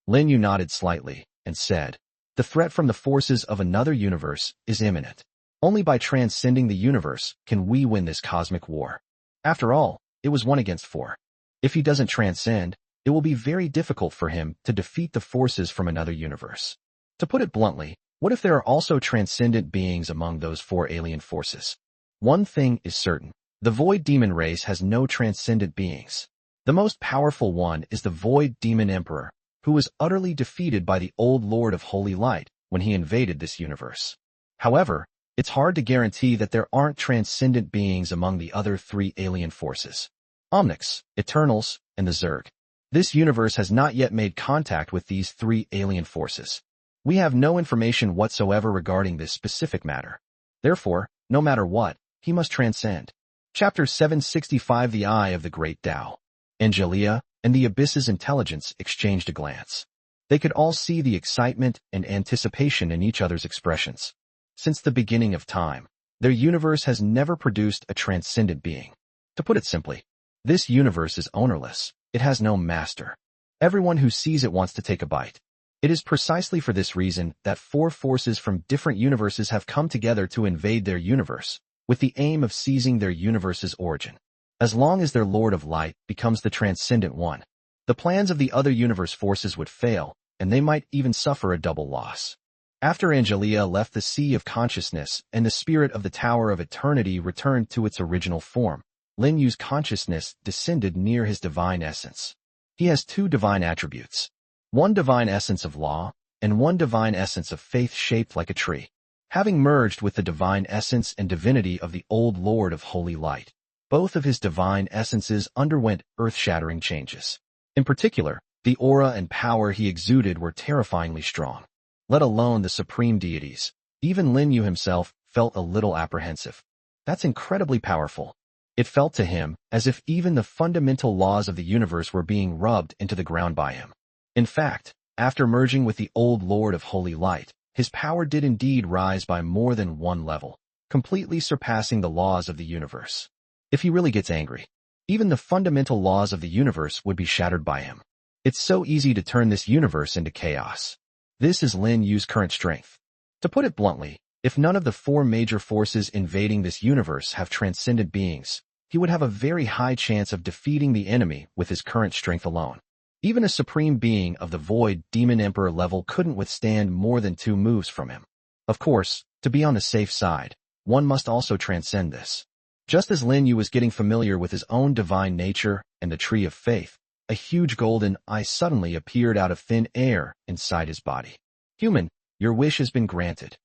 Lin Yu nodded slightly and said, "The threat from the forces of another universe is imminent. Only by transcending the universe can we win this cosmic war. After all, it was 1 against 4. If he doesn't transcend, it will be very difficult for him to defeat the forces from another universe. To put it bluntly, what if there are also transcendent beings among those 4 alien forces? One thing is certain. The Void Demon race has no transcendent beings. The most powerful one is the Void Demon Emperor, who was utterly defeated by the old Lord of Holy Light when he invaded this universe. However, it's hard to guarantee that there aren't transcendent beings among the other 3 alien forces. Omnics, Eternals, and the Zerg. This universe has not yet made contact with these 3 alien forces. We have no information whatsoever regarding this specific matter. Therefore, no matter what, he must transcend. Chapter 765 The Eye of the Great Tao. Angelia and the Abyss's intelligence exchanged a glance. They could all see the excitement and anticipation in each other's expressions. Since the beginning of time, their universe has never produced a transcendent being. To put it simply, this universe is ownerless. It has no master. Everyone who sees it wants to take a bite. It is precisely for this reason that 4 forces from different universes have come together to invade their universe, with the aim of seizing their universe's origin. As long as their Lord of Light becomes the transcendent one, the plans of the other universe forces would fail, and they might even suffer a double loss. After Angelia left the Sea of Consciousness and the spirit of the Tower of Eternity returned to its original form, Lin Yu's consciousness descended near his divine essence. He has 2 divine attributes, one divine essence of law and one divine essence of faith shaped like a tree. Having merged with the divine essence and divinity of the old Lord of Holy Light, both of his divine essences underwent earth-shattering changes. In particular, the aura and power he exuded were terrifyingly strong. Let alone the supreme deities. Even Lin Yu himself felt a little apprehensive. That's incredibly powerful. It felt to him as if even the fundamental laws of the universe were being rubbed into the ground by him. In fact, after merging with the old Lord of Holy Light, his power did indeed rise by more than 1 level, completely surpassing the laws of the universe. If he really gets angry, even the fundamental laws of the universe would be shattered by him. It's so easy to turn this universe into chaos. This is Lin Yu's current strength. To put it bluntly, if none of the 4 major forces invading this universe have transcendent beings, he would have a very high chance of defeating the enemy with his current strength alone. Even a supreme being of the Void Demon Emperor level couldn't withstand more than 2 moves from him. Of course, to be on the safe side, one must also transcend this. Just as Lin Yu was getting familiar with his own divine nature and the Tree of Faith, a huge golden eye suddenly appeared out of thin air inside his body. Human, your wish has been granted.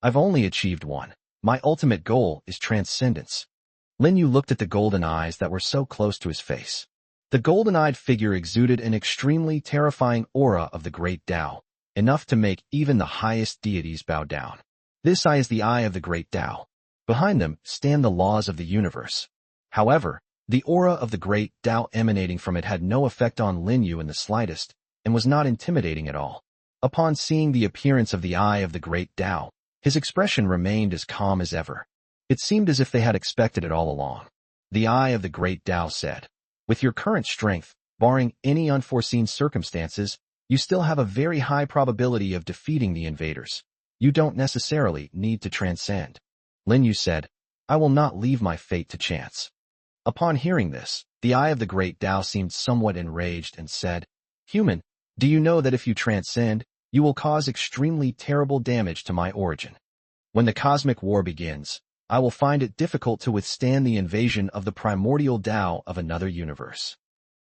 I've only achieved one. My ultimate goal is transcendence. Lin Yu looked at the golden eyes that were so close to his face. The golden-eyed figure exuded an extremely terrifying aura of the great Tao, enough to make even the highest deities bow down. This eye is the eye of the great Tao. Behind them stand the laws of the universe. However, the aura of the great Tao emanating from it had no effect on Lin Yu in the slightest, and was not intimidating at all. Upon seeing the appearance of the eye of the great Tao, his expression remained as calm as ever. It seemed as if they had expected it all along. The eye of the great Tao said, "With your current strength, barring any unforeseen circumstances, you still have a very high probability of defeating the invaders. You don't necessarily need to transcend." Lin Yu said, "I will not leave my fate to chance." Upon hearing this, the eye of the great Tao seemed somewhat enraged and said, "Human, do you know that if you transcend, you will cause extremely terrible damage to my origin? When the cosmic war begins, I will find it difficult to withstand the invasion of the primordial Tao of another universe."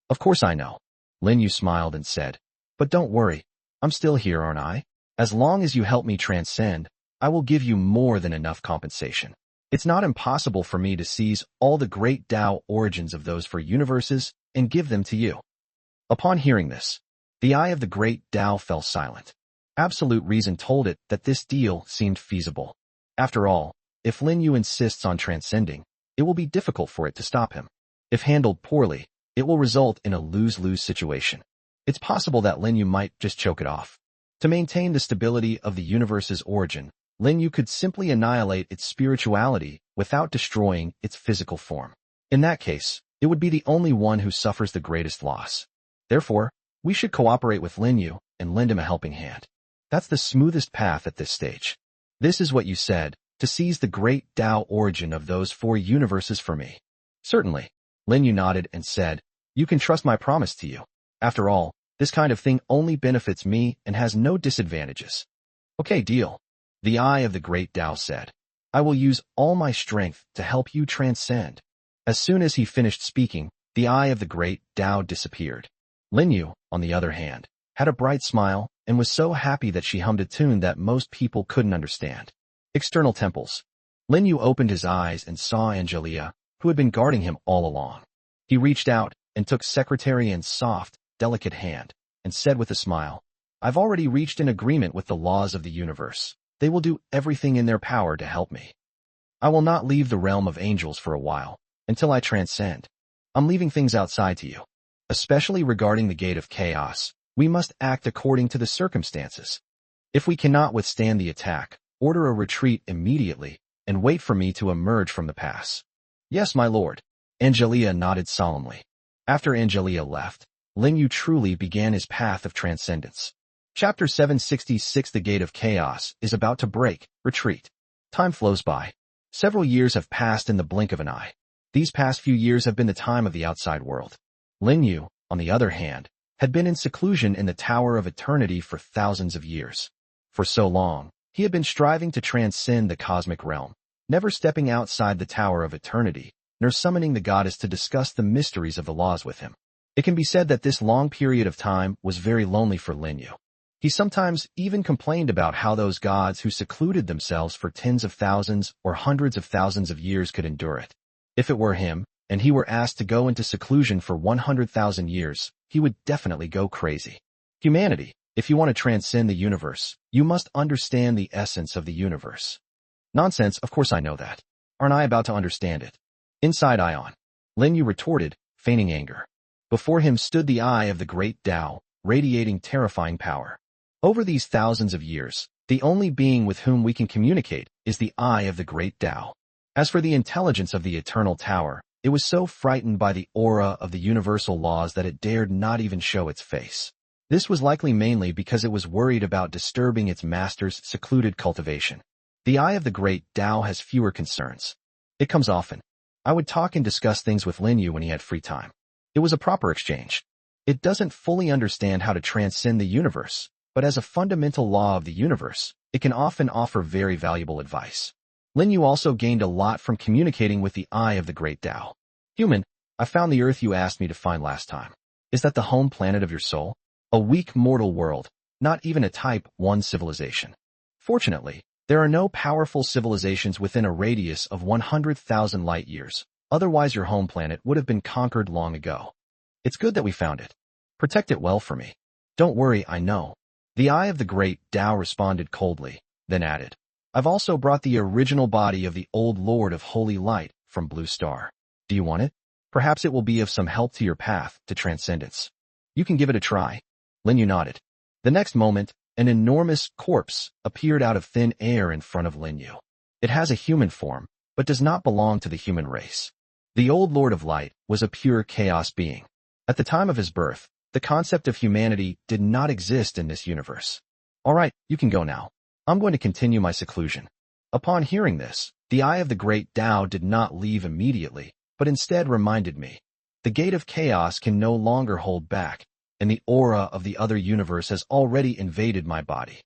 "Of course I know." Lin Yu smiled and said, "But don't worry, I'm still here, aren't I? As long as you help me transcend, I will give you more than enough compensation. It's not impossible for me to seize all the great Tao origins of those 4 universes and give them to you." Upon hearing this, the eye of the great Tao fell silent. Absolute reason told it that this deal seemed feasible. After all, if Lin Yu insists on transcending, it will be difficult for it to stop him. If handled poorly, it will result in a lose-lose situation. It's possible that Lin Yu might just choke it off. To maintain the stability of the universe's origin, Lin Yu could simply annihilate its spirituality without destroying its physical form. In that case, it would be the only one who suffers the greatest loss. Therefore, we should cooperate with Lin Yu and lend him a helping hand. That's the smoothest path at this stage. This is what you said, to seize the great Tao origin of those 4 universes for me. Certainly. Lin Yu nodded and said, "You can trust my promise to you. After all, this kind of thing only benefits me and has no disadvantages." "Okay, deal." The eye of the great Tao said, "I will use all my strength to help you transcend." As soon as he finished speaking, the eye of the great Tao disappeared. Lin Yu, on the other hand, had a bright smile and was so happy that she hummed a tune that most people couldn't understand. External temples. Lin Yu opened his eyes and saw Angelia, who had been guarding him all along. He reached out and took Secretary An's soft, delicate hand, and said with a smile, "I've already reached an agreement with the laws of the universe. They will do everything in their power to help me. I will not leave the realm of angels for a while, until I transcend. I'm leaving things outside to you. Especially regarding the gate of chaos, we must act according to the circumstances. If we cannot withstand the attack, order a retreat immediately, and wait for me to emerge from the pass." "Yes, my lord." Angelia nodded solemnly. After Angelia left, Lin Yu truly began his path of transcendence. Chapter 766 The Gate of Chaos is about to break. Retreat. Time flows by. Several years have passed in the blink of an eye. These past few years have been the time of the outside world. Lin Yu, on the other hand, had been in seclusion in the Tower of Eternity for thousands of years. For so long, he had been striving to transcend the cosmic realm, never stepping outside the Tower of Eternity, nor summoning the goddess to discuss the mysteries of the laws with him. It can be said that this long period of time was very lonely for Lin Yu. He sometimes even complained about how those gods who secluded themselves for tens of thousands or hundreds of thousands of years could endure it. If it were him, and he were asked to go into seclusion for 100,000 years, he would definitely go crazy. Humanity, if you want to transcend the universe, you must understand the essence of the universe. Nonsense, of course I know that. Aren't I about to understand it? Inside Ion. Lin Yu retorted, feigning anger. Before him stood the eye of the great Tao, radiating terrifying power. Over these thousands of years, the only being with whom we can communicate is the eye of the great Tao. As for the intelligence of the eternal tower, it was so frightened by the aura of the universal laws that it dared not even show its face. This was likely mainly because it was worried about disturbing its master's secluded cultivation. The eye of the great Tao has fewer concerns. It comes often. I would talk and discuss things with Lin Yu when he had free time. It was a proper exchange. It doesn't fully understand how to transcend the universe, but as a fundamental law of the universe, it can often offer very valuable advice. Lin Yu also gained a lot from communicating with the eye of the great Tao. Human, I found the Earth you asked me to find last time. Is that the home planet of your soul? A weak mortal world, not even a Type 1 civilization. Fortunately, there are no powerful civilizations within a radius of 100,000 light years. Otherwise your home planet would have been conquered long ago. It's good that we found it. Protect it well for me. Don't worry, I know. The eye of the great Tao responded coldly, then added, I've also brought the original body of the old Lord of Holy Light from Blue Star. Do you want it? Perhaps it will be of some help to your path to transcendence. You can give it a try. Lin Yu nodded. The next moment, an enormous corpse appeared out of thin air in front of Lin Yu. It has a human form, but does not belong to the human race. The old Lord of Light was a pure chaos being. At the time of his birth, the concept of humanity did not exist in this universe. All right, you can go now. I'm going to continue my seclusion. Upon hearing this, the eye of the great Tao did not leave immediately, but instead reminded me. The gate of chaos can no longer hold back, and the aura of the other universe has already invaded my body.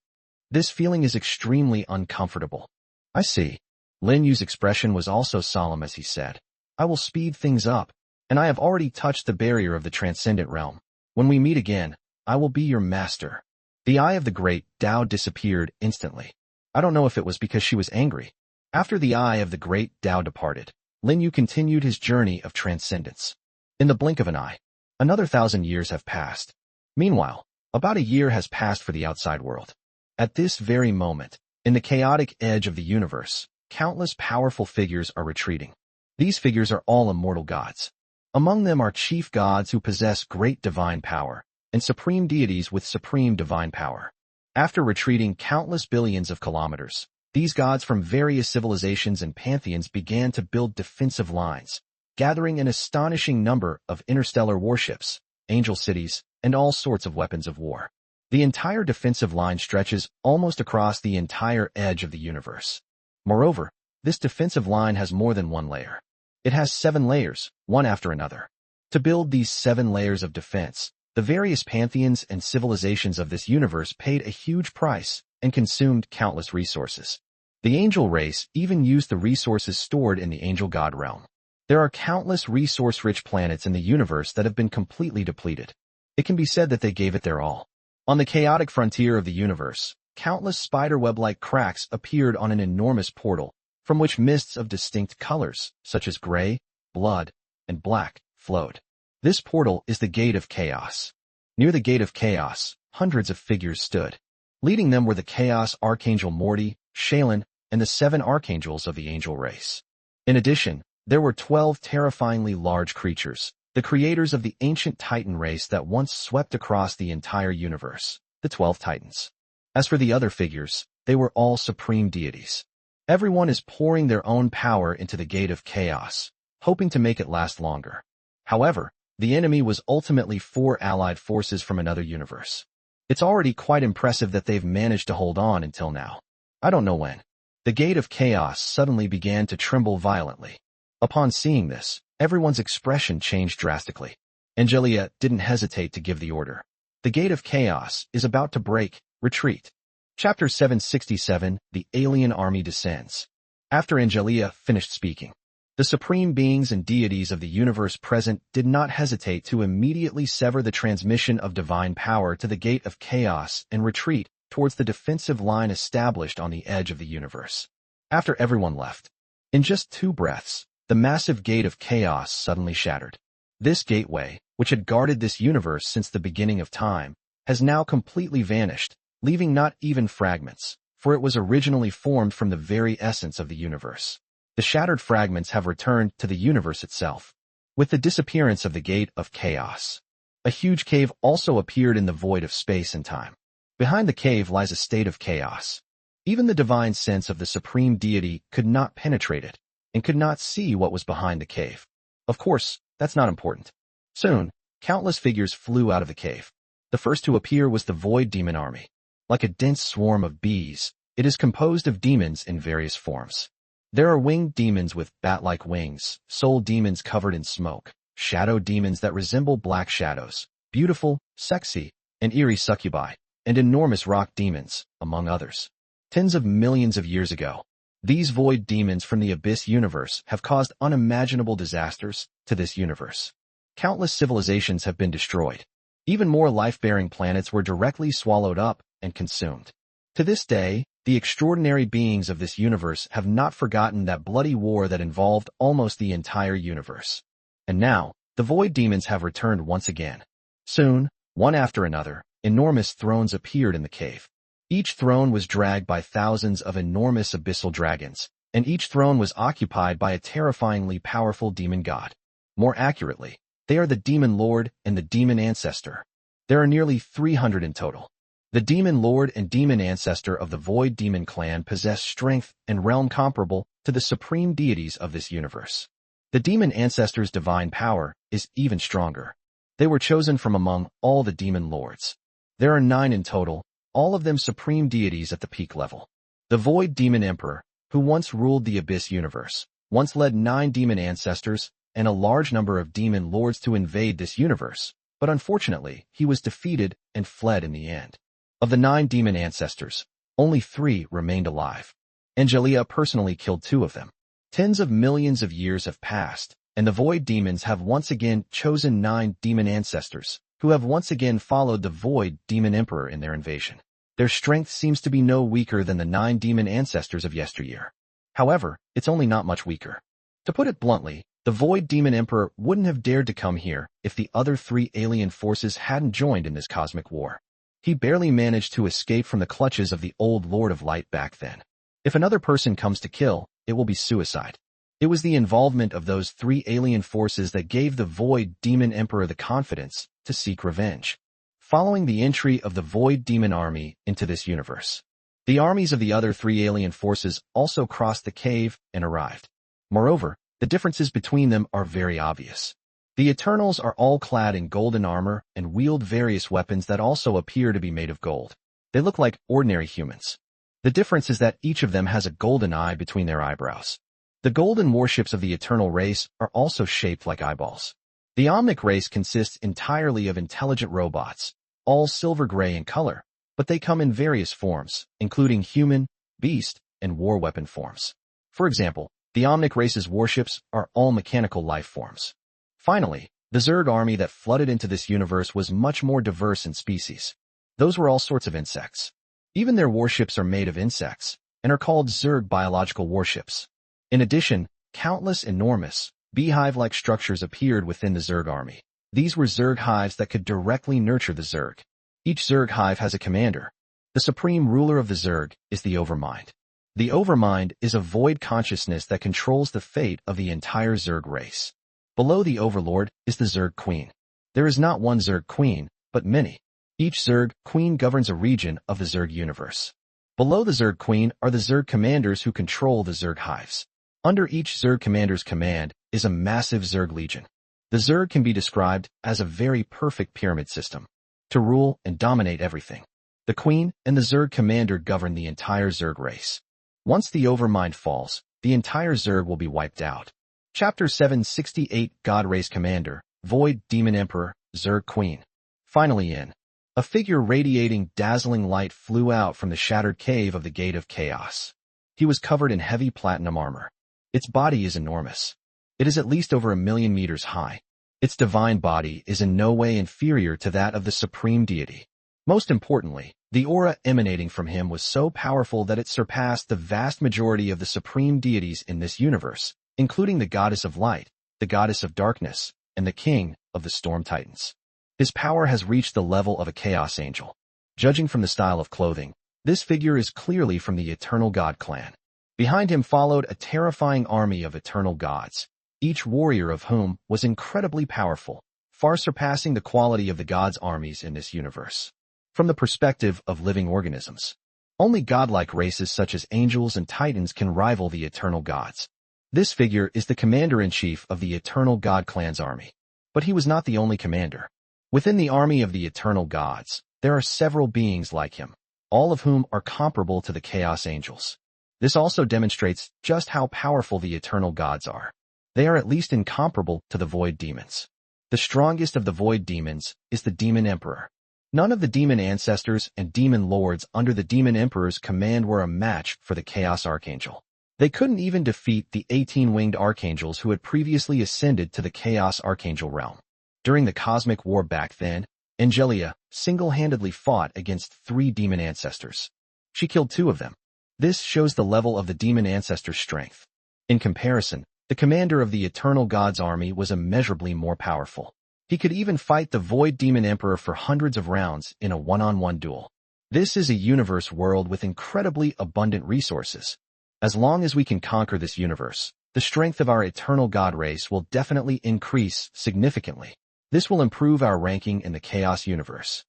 This feeling is extremely uncomfortable. I see. Lin Yu's expression was also solemn as he said, I will speed things up, and I have already touched the barrier of the transcendent realm. When we meet again, I will be your master. The eye of the great Tao disappeared instantly. I don't know if it was because she was angry. After the eye of the great Tao departed, Lin Yu continued his journey of transcendence. In the blink of an eye, another 1,000 years have passed. Meanwhile, about a year has passed for the outside world. At this very moment, in the chaotic edge of the universe, countless powerful figures are retreating. These figures are all immortal gods. Among them are chief gods who possess great divine power, and supreme deities with supreme divine power. After retreating countless billions of kilometers, these gods from various civilizations and pantheons began to build defensive lines, gathering an astonishing number of interstellar warships, angel cities, and all sorts of weapons of war. The entire defensive line stretches almost across the entire edge of the universe. Moreover, this defensive line has more than one layer. It has 7 layers, one after another. To build these 7 layers of defense, the various pantheons and civilizations of this universe paid a huge price and consumed countless resources. The angel race even used the resources stored in the angel god realm. There are countless resource-rich planets in the universe that have been completely depleted. It can be said that they gave it their all. On the chaotic frontier of the universe, countless spiderweb-like cracks appeared on an enormous portal, from which mists of distinct colors, such as gray, blood, and black, flowed. This portal is the Gate of Chaos. Near the Gate of Chaos, hundreds of figures stood. Leading them were the Chaos Archangel Morty, Shaylin, and the 7 archangels of the angel race. In addition, there were 12 terrifyingly large creatures, the creators of the ancient Titan race that once swept across the entire universe, the 12 Titans. As for the other figures, they were all supreme deities. Everyone is pouring their own power into the Gate of Chaos, hoping to make it last longer. However, the enemy was ultimately 4 allied forces from another universe. It's already quite impressive that they've managed to hold on until now. I don't know when. The gate of chaos suddenly began to tremble violently. Upon seeing this, everyone's expression changed drastically. Angelia didn't hesitate to give the order. The gate of chaos is about to break. Retreat. Chapter 767, The Alien Army Descends. After Angelia finished speaking, the supreme beings and deities of the universe present did not hesitate to immediately sever the transmission of divine power to the gate of chaos and retreat towards the defensive line established on the edge of the universe. After everyone left, in just 2 breaths, the massive gate of chaos suddenly shattered. This gateway, which had guarded this universe since the beginning of time, has now completely vanished, leaving not even fragments, for it was originally formed from the very essence of the universe. The shattered fragments have returned to the universe itself. With the disappearance of the gate of chaos, a huge cave also appeared in the void of space and time. Behind the cave lies a state of chaos. Even the divine sense of the supreme deity could not penetrate it, and could not see what was behind the cave. Of course, that's not important. Soon, countless figures flew out of the cave. The first to appear was the Void Demon Army. Like a dense swarm of bees, it is composed of demons in various forms. There are winged demons with bat-like wings, soul demons covered in smoke, shadow demons that resemble black shadows, beautiful, sexy, and eerie succubi, and enormous rock demons, among others. Tens of millions of years ago, these void demons from the Abyss universe have caused unimaginable disasters to this universe. Countless civilizations have been destroyed. Even more life-bearing planets were directly swallowed up and consumed. To this day, the extraordinary beings of this universe have not forgotten that bloody war that involved almost the entire universe. And now, the void demons have returned once again. Soon, one after another, enormous thrones appeared in the cave. Each throne was dragged by thousands of enormous abyssal dragons, and each throne was occupied by a terrifyingly powerful demon god. More accurately, they are the Demon Lord and the Demon Ancestor. There are nearly 300 in total. The Demon Lord and Demon Ancestor of the Void Demon clan possess strength and realm comparable to the supreme deities of this universe. The Demon Ancestor's divine power is even stronger. They were chosen from among all the Demon Lords. There are 9 in total, all of them supreme deities at the peak level. The Void Demon Emperor, who once ruled the Abyss universe, once led 9 demon ancestors and a large number of demon lords to invade this universe, but unfortunately, he was defeated and fled in the end. Of the 9 demon ancestors, only 3 remained alive. Angelia personally killed 2 of them. Tens of millions of years have passed, and the Void Demons have once again chosen 9 demon ancestors, who have once again followed the Void Demon Emperor in their invasion. Their strength seems to be no weaker than the 9 demon ancestors of yesteryear. However, it's only not much weaker. To put it bluntly, the Void Demon Emperor wouldn't have dared to come here if the other 3 alien forces hadn't joined in this cosmic war. He barely managed to escape from the clutches of the old Lord of Light back then. If another person comes to kill, it will be suicide. It was the involvement of those 3 alien forces that gave the Void Demon Emperor the confidence to seek revenge. Following the entry of the Void Demon Army into this universe, the armies of the other 3 alien forces also crossed the cave and arrived. Moreover, the differences between them are very obvious. The Eternals are all clad in golden armor and wield various weapons that also appear to be made of gold. They look like ordinary humans. The difference is that each of them has a golden eye between their eyebrows. The golden warships of the Eternal race are also shaped like eyeballs. The Omnic race consists entirely of intelligent robots, all silver gray in color, but they come in various forms, including human, beast, and war weapon forms. For example, the Omnic race's warships are all mechanical life forms. Finally, the Zerg army that flooded into this universe was much more diverse in species. Those were all sorts of insects. Even their warships are made of insects, and are called Zerg biological warships. In addition, countless enormous, beehive-like structures appeared within the Zerg army. These were Zerg hives that could directly nurture the Zerg. Each Zerg hive has a commander. The supreme ruler of the Zerg is the Overmind. The Overmind is a void consciousness that controls the fate of the entire Zerg race. Below the Overlord is the Zerg Queen. There is not one Zerg Queen, but many. Each Zerg Queen governs a region of the Zerg universe. Below the Zerg Queen are the Zerg commanders who control the Zerg hives. Under each Zerg commander's command is a massive Zerg legion. The Zerg can be described as a very perfect pyramid system to rule and dominate everything. The Queen and the Zerg commander govern the entire Zerg race. Once the Overmind falls, the entire Zerg will be wiped out. Chapter 768 God Race Commander, Void Demon Emperor, Zerg Queen. Finally in. A figure radiating dazzling light flew out from the shattered cave of the Gate of Chaos. He was covered in heavy platinum armor. Its body is enormous. It is at least over 1,000,000 meters high. Its divine body is in no way inferior to that of the supreme deity. Most importantly, the aura emanating from him was so powerful that it surpassed the vast majority of the supreme deities in this universe, including the goddess of light, the goddess of darkness, and the king of the storm titans. His power has reached the level of a chaos angel. Judging from the style of clothing, this figure is clearly from the Eternal God clan. Behind him followed a terrifying army of eternal gods, each warrior of whom was incredibly powerful, far surpassing the quality of the gods' armies in this universe. From the perspective of living organisms, only godlike races such as angels and titans can rival the eternal gods. This figure is the commander-in-chief of the Eternal God clan's army. But he was not the only commander. Within the army of the eternal gods, there are several beings like him, all of whom are comparable to the Chaos Angels. This also demonstrates just how powerful the eternal gods are. They are at least incomparable to the Void Demons. The strongest of the Void Demons is the Demon Emperor. None of the demon ancestors and demon lords under the Demon Emperor's command were a match for the Chaos Archangel. They couldn't even defeat the 18-winged archangels who had previously ascended to the Chaos Archangel realm. During the cosmic war back then, Angelia single-handedly fought against 3 demon ancestors. She killed 2 of them. This shows the level of the demon ancestor's strength. In comparison, the commander of the Eternal God's army was immeasurably more powerful. He could even fight the Void Demon Emperor for hundreds of rounds in a one-on-one duel. This is a universe world with incredibly abundant resources. As long as we can conquer this universe, the strength of our Eternal God race will definitely increase significantly. This will improve our ranking in the Chaos universe.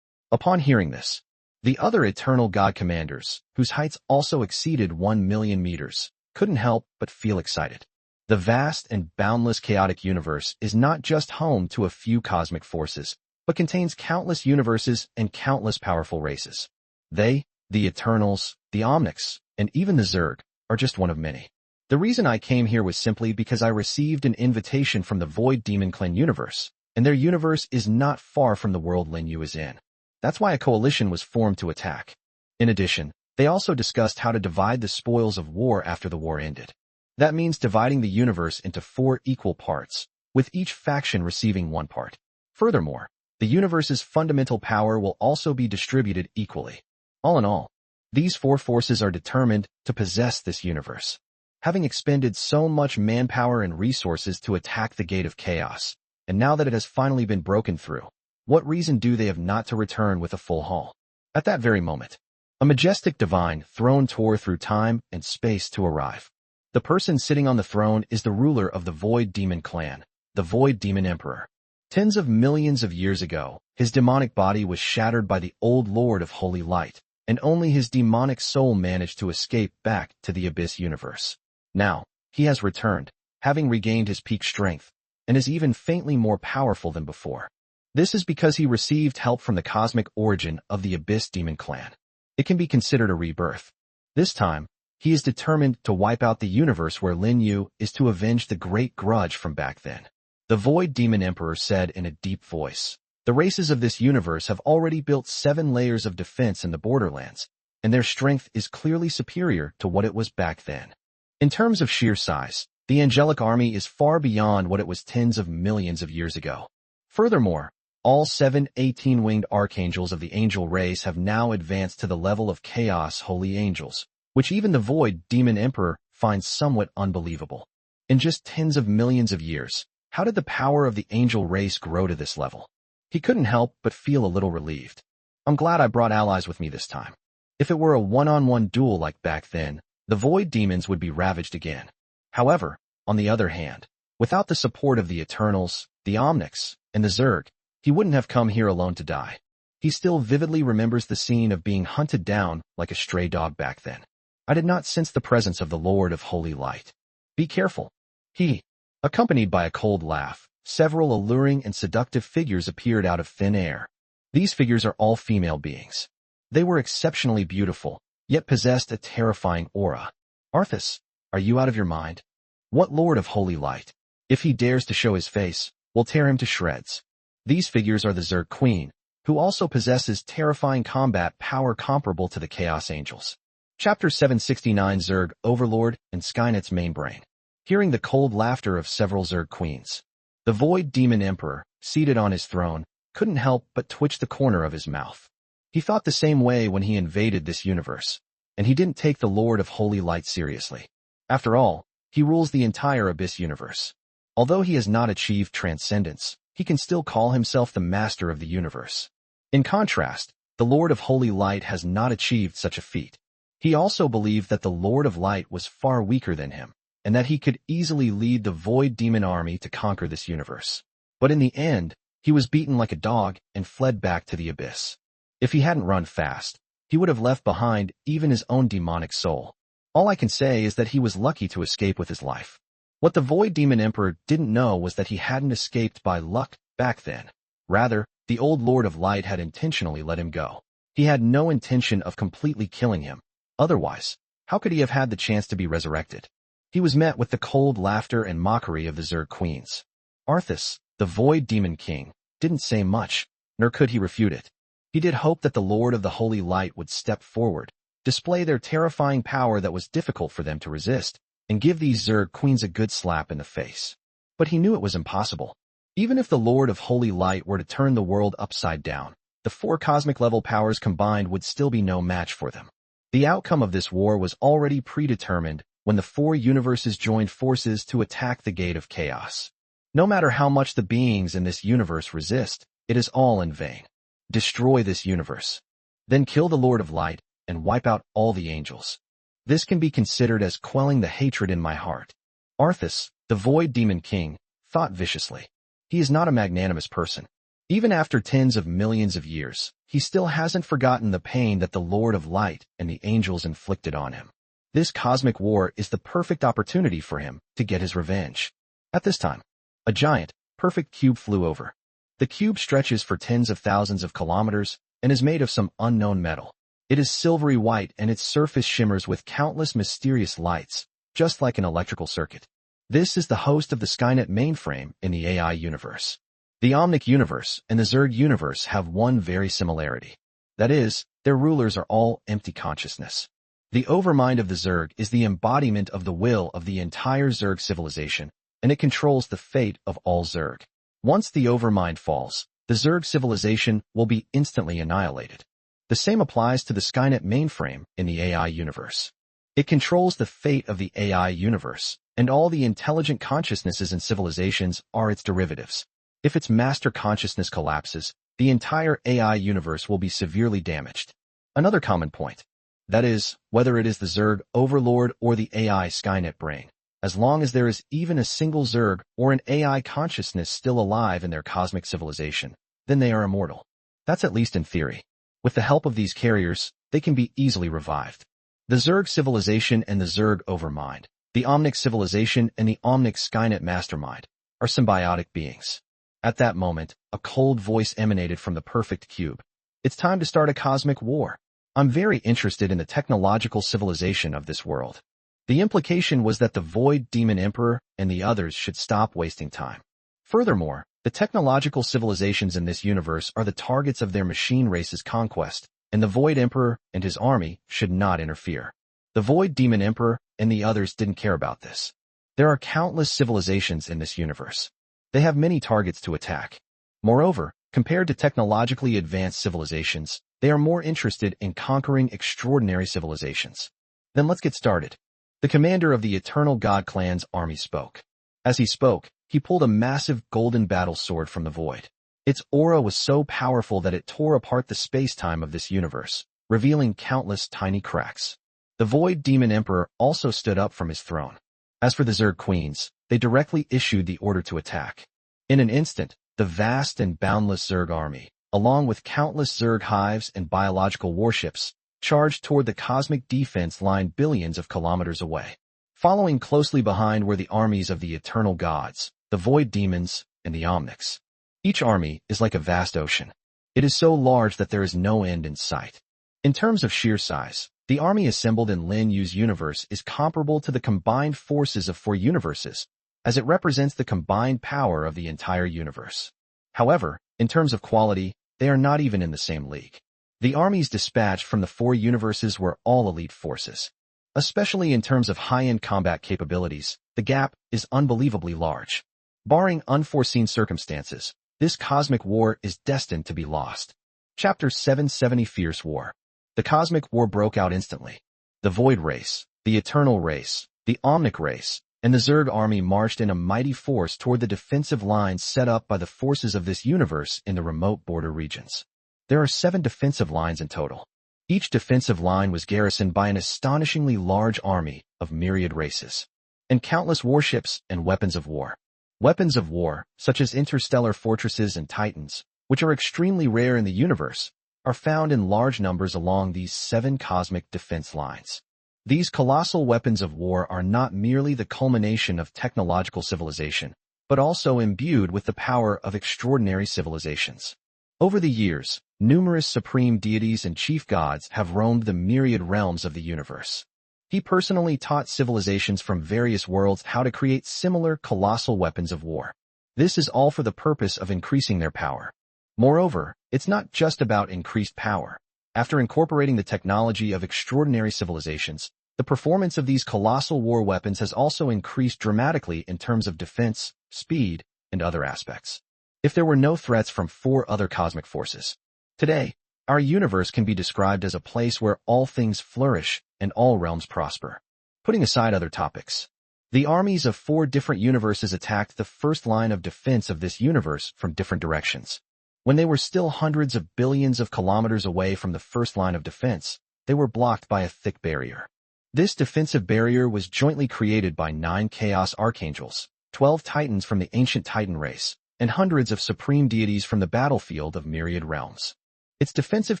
Upon hearing this, the other Eternal God commanders, whose heights also exceeded 1,000,000 meters, couldn't help but feel excited. The vast and boundless chaotic universe is not just home to a few cosmic forces, but contains countless universes and countless powerful races. They, the Eternals, the Omnics, and even the Zerg, are just one of many. The reason I came here was simply because I received an invitation from the Void Demon Clan universe, and their universe is not far from the world Lin Yu is in. That's why a coalition was formed to attack. In addition, they also discussed how to divide the spoils of war after the war ended. That means dividing the universe into 4 equal parts, with each faction receiving 1 part. Furthermore, the universe's fundamental power will also be distributed equally. All in all, these 4 forces are determined to possess this universe. Having expended so much manpower and resources to attack the Gate of Chaos, and now that it has finally been broken through, what reason do they have not to return with a full haul? At that very moment, a majestic divine throne tore through time and space to arrive. The person sitting on the throne is the ruler of the Void Demon Clan, the Void Demon Emperor. Tens of millions of years ago, his demonic body was shattered by the old Lord of Holy Light, and only his demonic soul managed to escape back to the Abyss universe. Now, he has returned, having regained his peak strength, and is even faintly more powerful than before. This is because he received help from the cosmic origin of the Abyss Demon Clan. It can be considered a rebirth. This time, he is determined to wipe out the universe where Lin Yu is to avenge the great grudge from back then. The Void Demon Emperor said in a deep voice, "The races of this universe have already built 7 layers of defense in the borderlands, and their strength is clearly superior to what it was back then. In terms of sheer size, the Angelic army is far beyond what it was tens of millions of years ago. Furthermore, all 7 18-winged archangels of the angel race have now advanced to the level of Chaos Holy Angels, which even the Void Demon Emperor finds somewhat unbelievable. In just tens of millions of years, how did the power of the angel race grow to this level?" He couldn't help but feel a little relieved. "I'm glad I brought allies with me this time. If it were a one-on-one duel like back then, the Void Demons would be ravaged again. However, on the other hand, without the support of the Eternals, the Omnics, and the Zerg, he wouldn't have come here alone to die." He still vividly remembers the scene of being hunted down like a stray dog back then. "I did not sense the presence of the Lord of Holy Light. Be careful." He, accompanied by a cold laugh, several alluring and seductive figures appeared out of thin air. These figures are all female beings. They were exceptionally beautiful, yet possessed a terrifying aura. Arthas, are you out of your mind? What lord of holy light? If he dares to show his face, we'll tear him to shreds. These figures are the Zerg Queen, who also possesses terrifying combat power comparable to the Chaos Angels. Chapter 769 Zerg Overlord and Skynet's Mainbrain. Hearing the cold laughter of several Zerg Queens, the Void Demon Emperor, seated on his throne, couldn't help but twitch the corner of his mouth. He thought the same way when he invaded this universe, and he didn't take the Lord of Holy Light seriously. After all, he rules the entire Abyss universe. Although he has not achieved transcendence, he can still call himself the master of the universe. In contrast, the Lord of Holy Light has not achieved such a feat. He also believed that the Lord of Light was far weaker than him, and that he could easily lead the Void Demon army to conquer this universe. But in the end, he was beaten like a dog and fled back to the Abyss. If he hadn't run fast, he would have left behind even his own demonic soul. All I can say is that he was lucky to escape with his life. What the Void Demon Emperor didn't know was that he hadn't escaped by luck back then. Rather, the old Lord of Light had intentionally let him go. He had no intention of completely killing him. Otherwise, how could he have had the chance to be resurrected? He was met with the cold laughter and mockery of the Zerg Queens. Arthas, the Void Demon King, didn't say much, nor could he refute it. He did hope that the Lord of the Holy Light would step forward, display their terrifying power that was difficult for them to resist, and give these Zerg Queens a good slap in the face. But he knew it was impossible. Even if the Lord of Holy Light were to turn the world upside down, the 4 cosmic-level powers combined would still be no match for them. The outcome of this war was already predetermined when the 4 universes joined forces to attack the Gate of Chaos. No matter how much the beings in this universe resist, it is all in vain. Destroy this universe. Then kill the Lord of Light and wipe out all the angels. This can be considered as quelling the hatred in my heart. Arthas, the Void Demon King, thought viciously. He is not a magnanimous person. Even after tens of millions of years, he still hasn't forgotten the pain that the Lord of Light and the angels inflicted on him. This cosmic war is the perfect opportunity for him to get his revenge. At this time, a giant, perfect cube flew over. The cube stretches for tens of thousands of kilometers and is made of some unknown metal. It is silvery white and its surface shimmers with countless mysterious lights, just like an electrical circuit. This is the host of the Skynet mainframe in the AI universe. The Omnic universe and the Zerg universe have one very similarity. That is, their rulers are all empty consciousness. The overmind of the Zerg is the embodiment of the will of the entire Zerg civilization, and it controls the fate of all Zerg. Once the overmind falls, the Zerg civilization will be instantly annihilated. The same applies to the Skynet mainframe in the AI universe. It controls the fate of the AI universe, and all the intelligent consciousnesses and civilizations are its derivatives. If its master consciousness collapses, the entire AI universe will be severely damaged. Another common point. That is, whether it is the Zerg Overlord or the AI Skynet brain, as long as there is even a single Zerg or an AI consciousness still alive in their cosmic civilization, then they are immortal. That's at least in theory. With the help of these carriers, they can be easily revived. The Zerg civilization and the Zerg Overmind, the Omnic civilization and the Omnic Skynet mastermind, are symbiotic beings. At that moment, a cold voice emanated from the perfect cube. It's time to start a cosmic war. I'm very interested in the technological civilization of this world. The implication was that the Void Demon Emperor and the others should stop wasting time. Furthermore, the technological civilizations in this universe are the targets of their machine race's conquest, and the Void Emperor and his army should not interfere. The Void Demon Emperor and the others didn't care about this. There are countless civilizations in this universe. They have many targets to attack. Moreover, compared to technologically advanced civilizations, they are more interested in conquering extraordinary civilizations. Then let's get started. The commander of the Eternal God Clan's army spoke. As he spoke, he pulled a massive golden battle sword from the void. Its aura was so powerful that it tore apart the space-time of this universe, revealing countless tiny cracks. The Void Demon Emperor also stood up from his throne. As for the Zerg Queens, they directly issued the order to attack. In an instant, the vast and boundless Zerg army, along with countless Zerg hives and biological warships, charged toward the cosmic defense line billions of kilometers away. Following closely behind were the armies of the eternal gods, the void demons, and the Omnics. Each army is like a vast ocean. It is so large that there is no end in sight. In terms of sheer size, the army assembled in Lin Yu's universe is comparable to the combined forces of 4 universes, as it represents the combined power of the entire universe. However, in terms of quality, they are not even in the same league. The armies dispatched from the 4 universes were all elite forces. Especially in terms of high-end combat capabilities, the gap is unbelievably large. Barring unforeseen circumstances, this cosmic war is destined to be lost. Chapter 770 Fierce War. The cosmic war broke out instantly. The Void Race, the Eternal Race, the Omnic Race, and the Zerg army marched in a mighty force toward the defensive lines set up by the forces of this universe in the remote border regions. There are 7 defensive lines in total. Each defensive line was garrisoned by an astonishingly large army of myriad races, and countless warships and weapons of war. Weapons of war, such as interstellar fortresses and titans, which are extremely rare in the universe, are found in large numbers along these 7 cosmic defense lines. These colossal weapons of war are not merely the culmination of technological civilization, but also imbued with the power of extraordinary civilizations. Over the years, numerous supreme deities and chief gods have roamed the myriad realms of the universe. He personally taught civilizations from various worlds how to create similar colossal weapons of war. This is all for the purpose of increasing their power. Moreover, it's not just about increased power. After incorporating the technology of extraordinary civilizations, the performance of these colossal war weapons has also increased dramatically in terms of defense, speed, and other aspects. If there were no threats from 4 other cosmic forces, today, our universe can be described as a place where all things flourish and all realms prosper. Putting aside other topics, the armies of 4 different universes attacked the first line of defense of this universe from different directions. When they were still hundreds of billions of kilometers away from the first line of defense, they were blocked by a thick barrier. This defensive barrier was jointly created by 9 chaos archangels, 12 titans from the ancient Titan race, and hundreds of supreme deities from the battlefield of myriad realms. Its defensive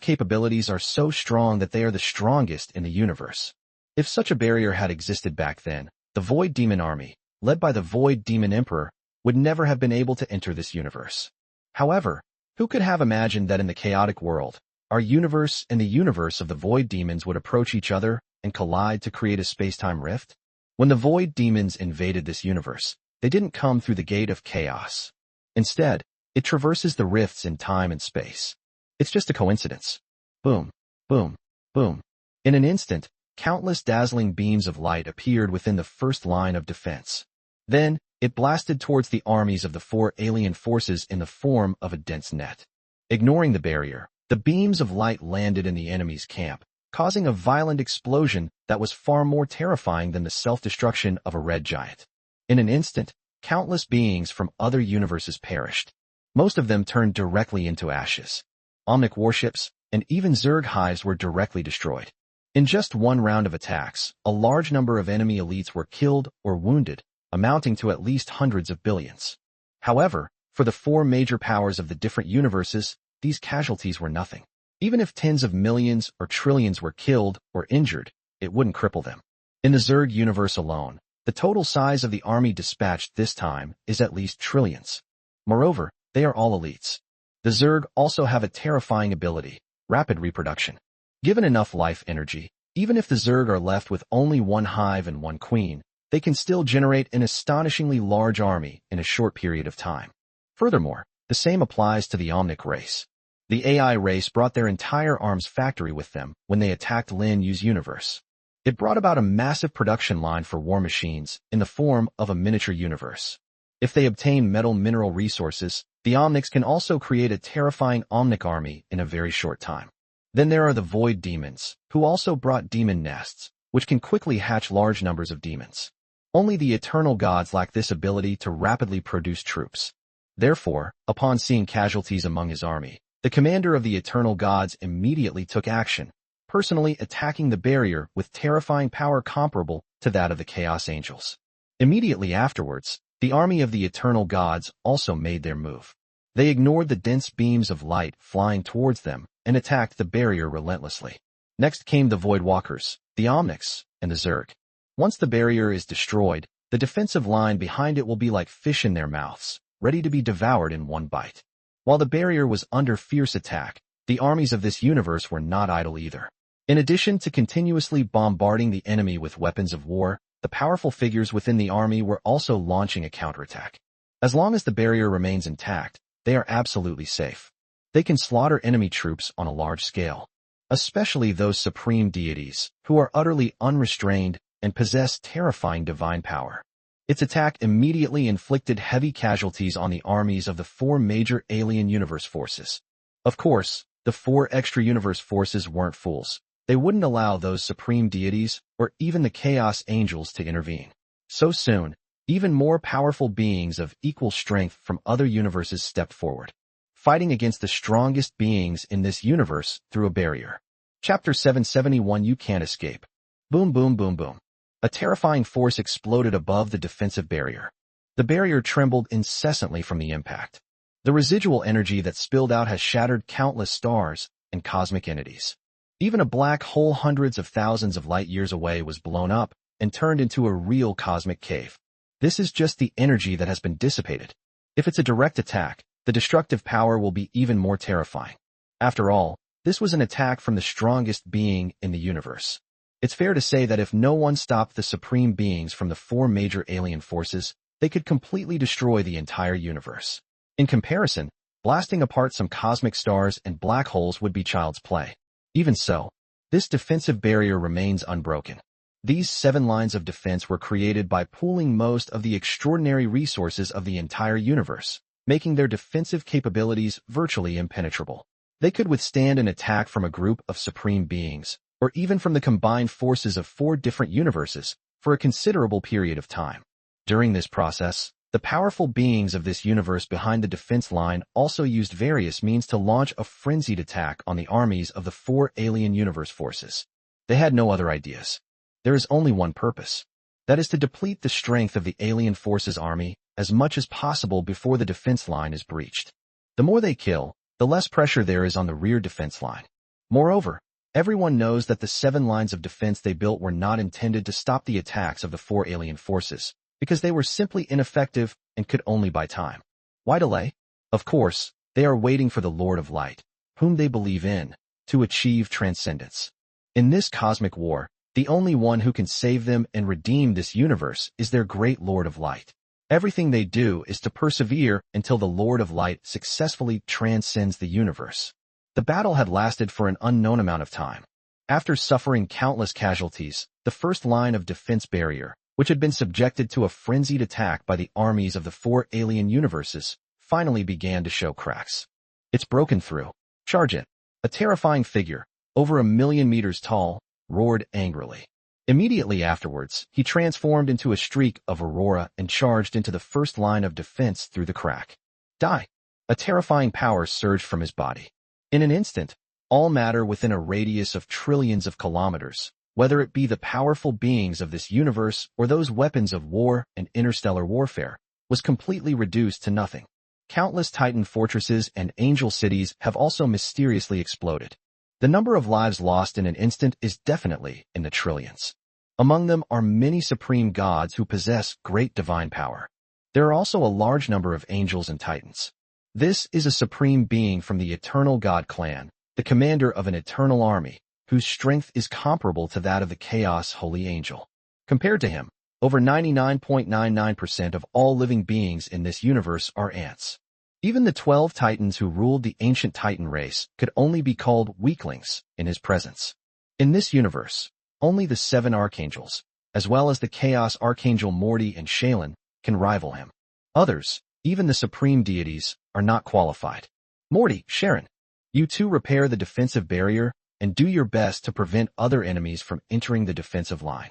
capabilities are so strong that they are the strongest in the universe. If such a barrier had existed back then, the Void Demon Army, led by the Void Demon Emperor, would never have been able to enter this universe. However, who could have imagined that in the chaotic world, our universe and the universe of the Void Demons would approach each other and collide to create a space-time rift? When the Void Demons invaded this universe, they didn't come through the gate of chaos. Instead, it traverses the rifts in time and space. It's just a coincidence. Boom, boom, boom. In an instant, countless dazzling beams of light appeared within the first line of defense. Then, it blasted towards the armies of the 4 alien forces in the form of a dense net. Ignoring the barrier, the beams of light landed in the enemy's camp, causing a violent explosion that was far more terrifying than the self-destruction of a red giant. In an instant, countless beings from other universes perished. Most of them turned directly into ashes. Omnic warships and even Zerg hives were directly destroyed. In just one round of attacks, a large number of enemy elites were killed or wounded, amounting to at least hundreds of billions. However, for the 4 major powers of the different universes, these casualties were nothing. Even if tens of millions or trillions were killed or injured, it wouldn't cripple them. In the Zerg universe alone, the total size of the army dispatched this time is at least trillions. Moreover, they are all elites. The Zerg also have a terrifying ability, rapid reproduction. Given enough life energy, even if the Zerg are left with only 1 hive and 1 queen, they can still generate an astonishingly large army in a short period of time. Furthermore, the same applies to the Omnic race. The AI race brought their entire arms factory with them when they attacked Lin Yu's universe. It brought about a massive production line for war machines in the form of a miniature universe. If they obtain metal mineral resources, the Omnics can also create a terrifying Omnic army in a very short time. Then there are the Void Demons, who also brought demon nests, which can quickly hatch large numbers of demons. Only the eternal gods lack this ability to rapidly produce troops. Therefore, upon seeing casualties among his army, the commander of the eternal gods immediately took action, personally attacking the barrier with terrifying power comparable to that of the Chaos Angels. Immediately afterwards, the army of the eternal gods also made their move. They ignored the dense beams of light flying towards them and attacked the barrier relentlessly. Next came the Void Walkers, the Omnics, and the Zerg. Once the barrier is destroyed, the defensive line behind it will be like fish in their mouths, ready to be devoured in one bite. While the barrier was under fierce attack, the armies of this universe were not idle either. In addition to continuously bombarding the enemy with weapons of war, the powerful figures within the army were also launching a counterattack. As long as the barrier remains intact, they are absolutely safe. They can slaughter enemy troops on a large scale, especially those supreme deities, who are utterly unrestrained and possess terrifying divine power. Its attack immediately inflicted heavy casualties on the armies of the 4 major alien universe forces. Of course, the 4 extra universe forces weren't fools. They wouldn't allow those supreme deities or even the chaos angels to intervene. So soon, even more powerful beings of equal strength from other universes stepped forward, fighting against the strongest beings in this universe through a barrier. Chapter 771. You Can't Escape. Boom boom boom boom. A terrifying force exploded above the defensive barrier. The barrier trembled incessantly from the impact. The residual energy that spilled out has shattered countless stars and cosmic entities. Even a black hole hundreds of thousands of light years away was blown up and turned into a real cosmic cave. This is just the energy that has been dissipated. If it's a direct attack, the destructive power will be even more terrifying. After all, this was an attack from the strongest being in the universe. It's fair to say that if no one stopped the supreme beings from the 4 major alien forces, they could completely destroy the entire universe. In comparison, blasting apart some cosmic stars and black holes would be child's play. Even so, this defensive barrier remains unbroken. These 7 lines of defense were created by pooling most of the extraordinary resources of the entire universe, making their defensive capabilities virtually impenetrable. They could withstand an attack from a group of supreme beings, or even from the combined forces of 4 different universes, for a considerable period of time. During this process, the powerful beings of this universe behind the defense line also used various means to launch a frenzied attack on the armies of the 4 alien universe forces. They had no other ideas. There is only one purpose. That is to deplete the strength of the alien forces army as much as possible before the defense line is breached. The more they kill, the less pressure there is on the rear defense line. Moreover, everyone knows that the 7 lines of defense they built were not intended to stop the attacks of the 4 alien forces, because they were simply ineffective and could only buy time. Why delay? Of course, they are waiting for the Lord of Light, whom they believe in, to achieve transcendence. In this cosmic war, the only one who can save them and redeem this universe is their great Lord of Light. Everything they do is to persevere until the Lord of Light successfully transcends the universe. The battle had lasted for an unknown amount of time. After suffering countless casualties, the first line of defense barrier, which had been subjected to a frenzied attack by the armies of the 4 alien universes, finally began to show cracks. It's broken through. Charge it. A terrifying figure, over 1,000,000 meters tall, roared angrily. Immediately afterwards, he transformed into a streak of aurora and charged into the first line of defense through the crack. Die! A terrifying power surged from his body. In an instant, all matter within a radius of trillions of kilometers, whether it be the powerful beings of this universe or those weapons of war and interstellar warfare, was completely reduced to nothing. Countless Titan fortresses and angel cities have also mysteriously exploded. The number of lives lost in an instant is definitely in the trillions. Among them are many supreme gods who possess great divine power. There are also a large number of angels and titans. This is a supreme being from the eternal god clan, the commander of an eternal army, whose strength is comparable to that of the chaos holy angel. Compared to him, over 99.99% of all living beings in this universe are ants. Even the 12 titans who ruled the ancient Titan race could only be called weaklings in his presence. In this universe, only the 7 archangels, as well as the chaos archangel Morty and Shaylin, can rival him. Others, even the supreme deities, are not qualified. Morty, Sharon, you two repair the defensive barrier and do your best to prevent other enemies from entering the defensive line.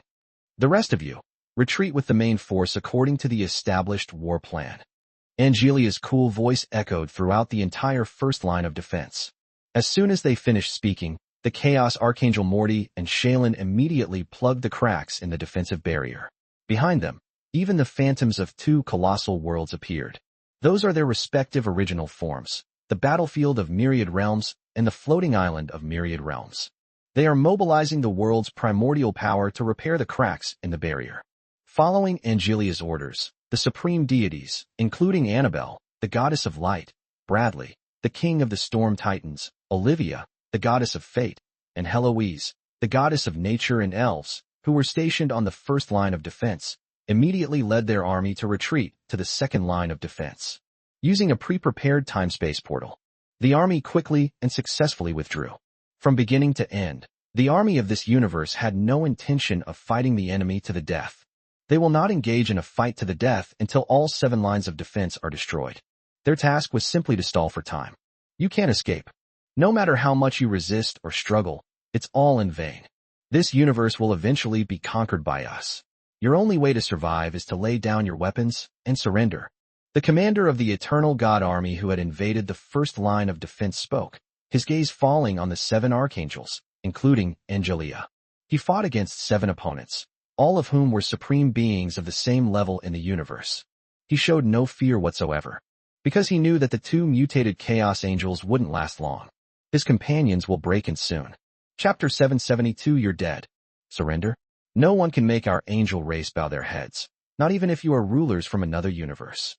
The rest of you, retreat with the main force according to the established war plan. Angelia's cool voice echoed throughout the entire first line of defense. As soon as they finished speaking, the Chaos Archangel Morty and Shaylin immediately plugged the cracks in the defensive barrier. Behind them, even the phantoms of 2 colossal worlds appeared. Those are their respective original forms, the battlefield of Myriad Realms and the floating island of Myriad Realms. They are mobilizing the world's primordial power to repair the cracks in the barrier. Following Angelia's orders, the the supreme deities, including Annabelle, the goddess of light, Bradley, the king of the storm titans, Olivia, the goddess of fate, and Heloise, the goddess of nature and elves, who were stationed on the first line of defense, immediately led their army to retreat to the second line of defense. Using a pre-prepared time-space portal, the army quickly and successfully withdrew. From beginning to end, the army of this universe had no intention of fighting the enemy to the death. They will not engage in a fight to the death until all 7 lines of defense are destroyed. Their task was simply to stall for time. You can't escape. No matter how much you resist or struggle, it's all in vain. This universe will eventually be conquered by us. Your only way to survive is to lay down your weapons and surrender. The commander of the Eternal God army who had invaded the first line of defense spoke, his gaze falling on the 7 archangels, including Angelia. He fought against 7 opponents, all of whom were supreme beings of the same level in the universe. He showed no fear whatsoever, because he knew that the 2 mutated chaos angels wouldn't last long. His companions will break in soon. Chapter 772. You're dead. Surrender? No one can make our angel race bow their heads, not even if you are rulers from another universe.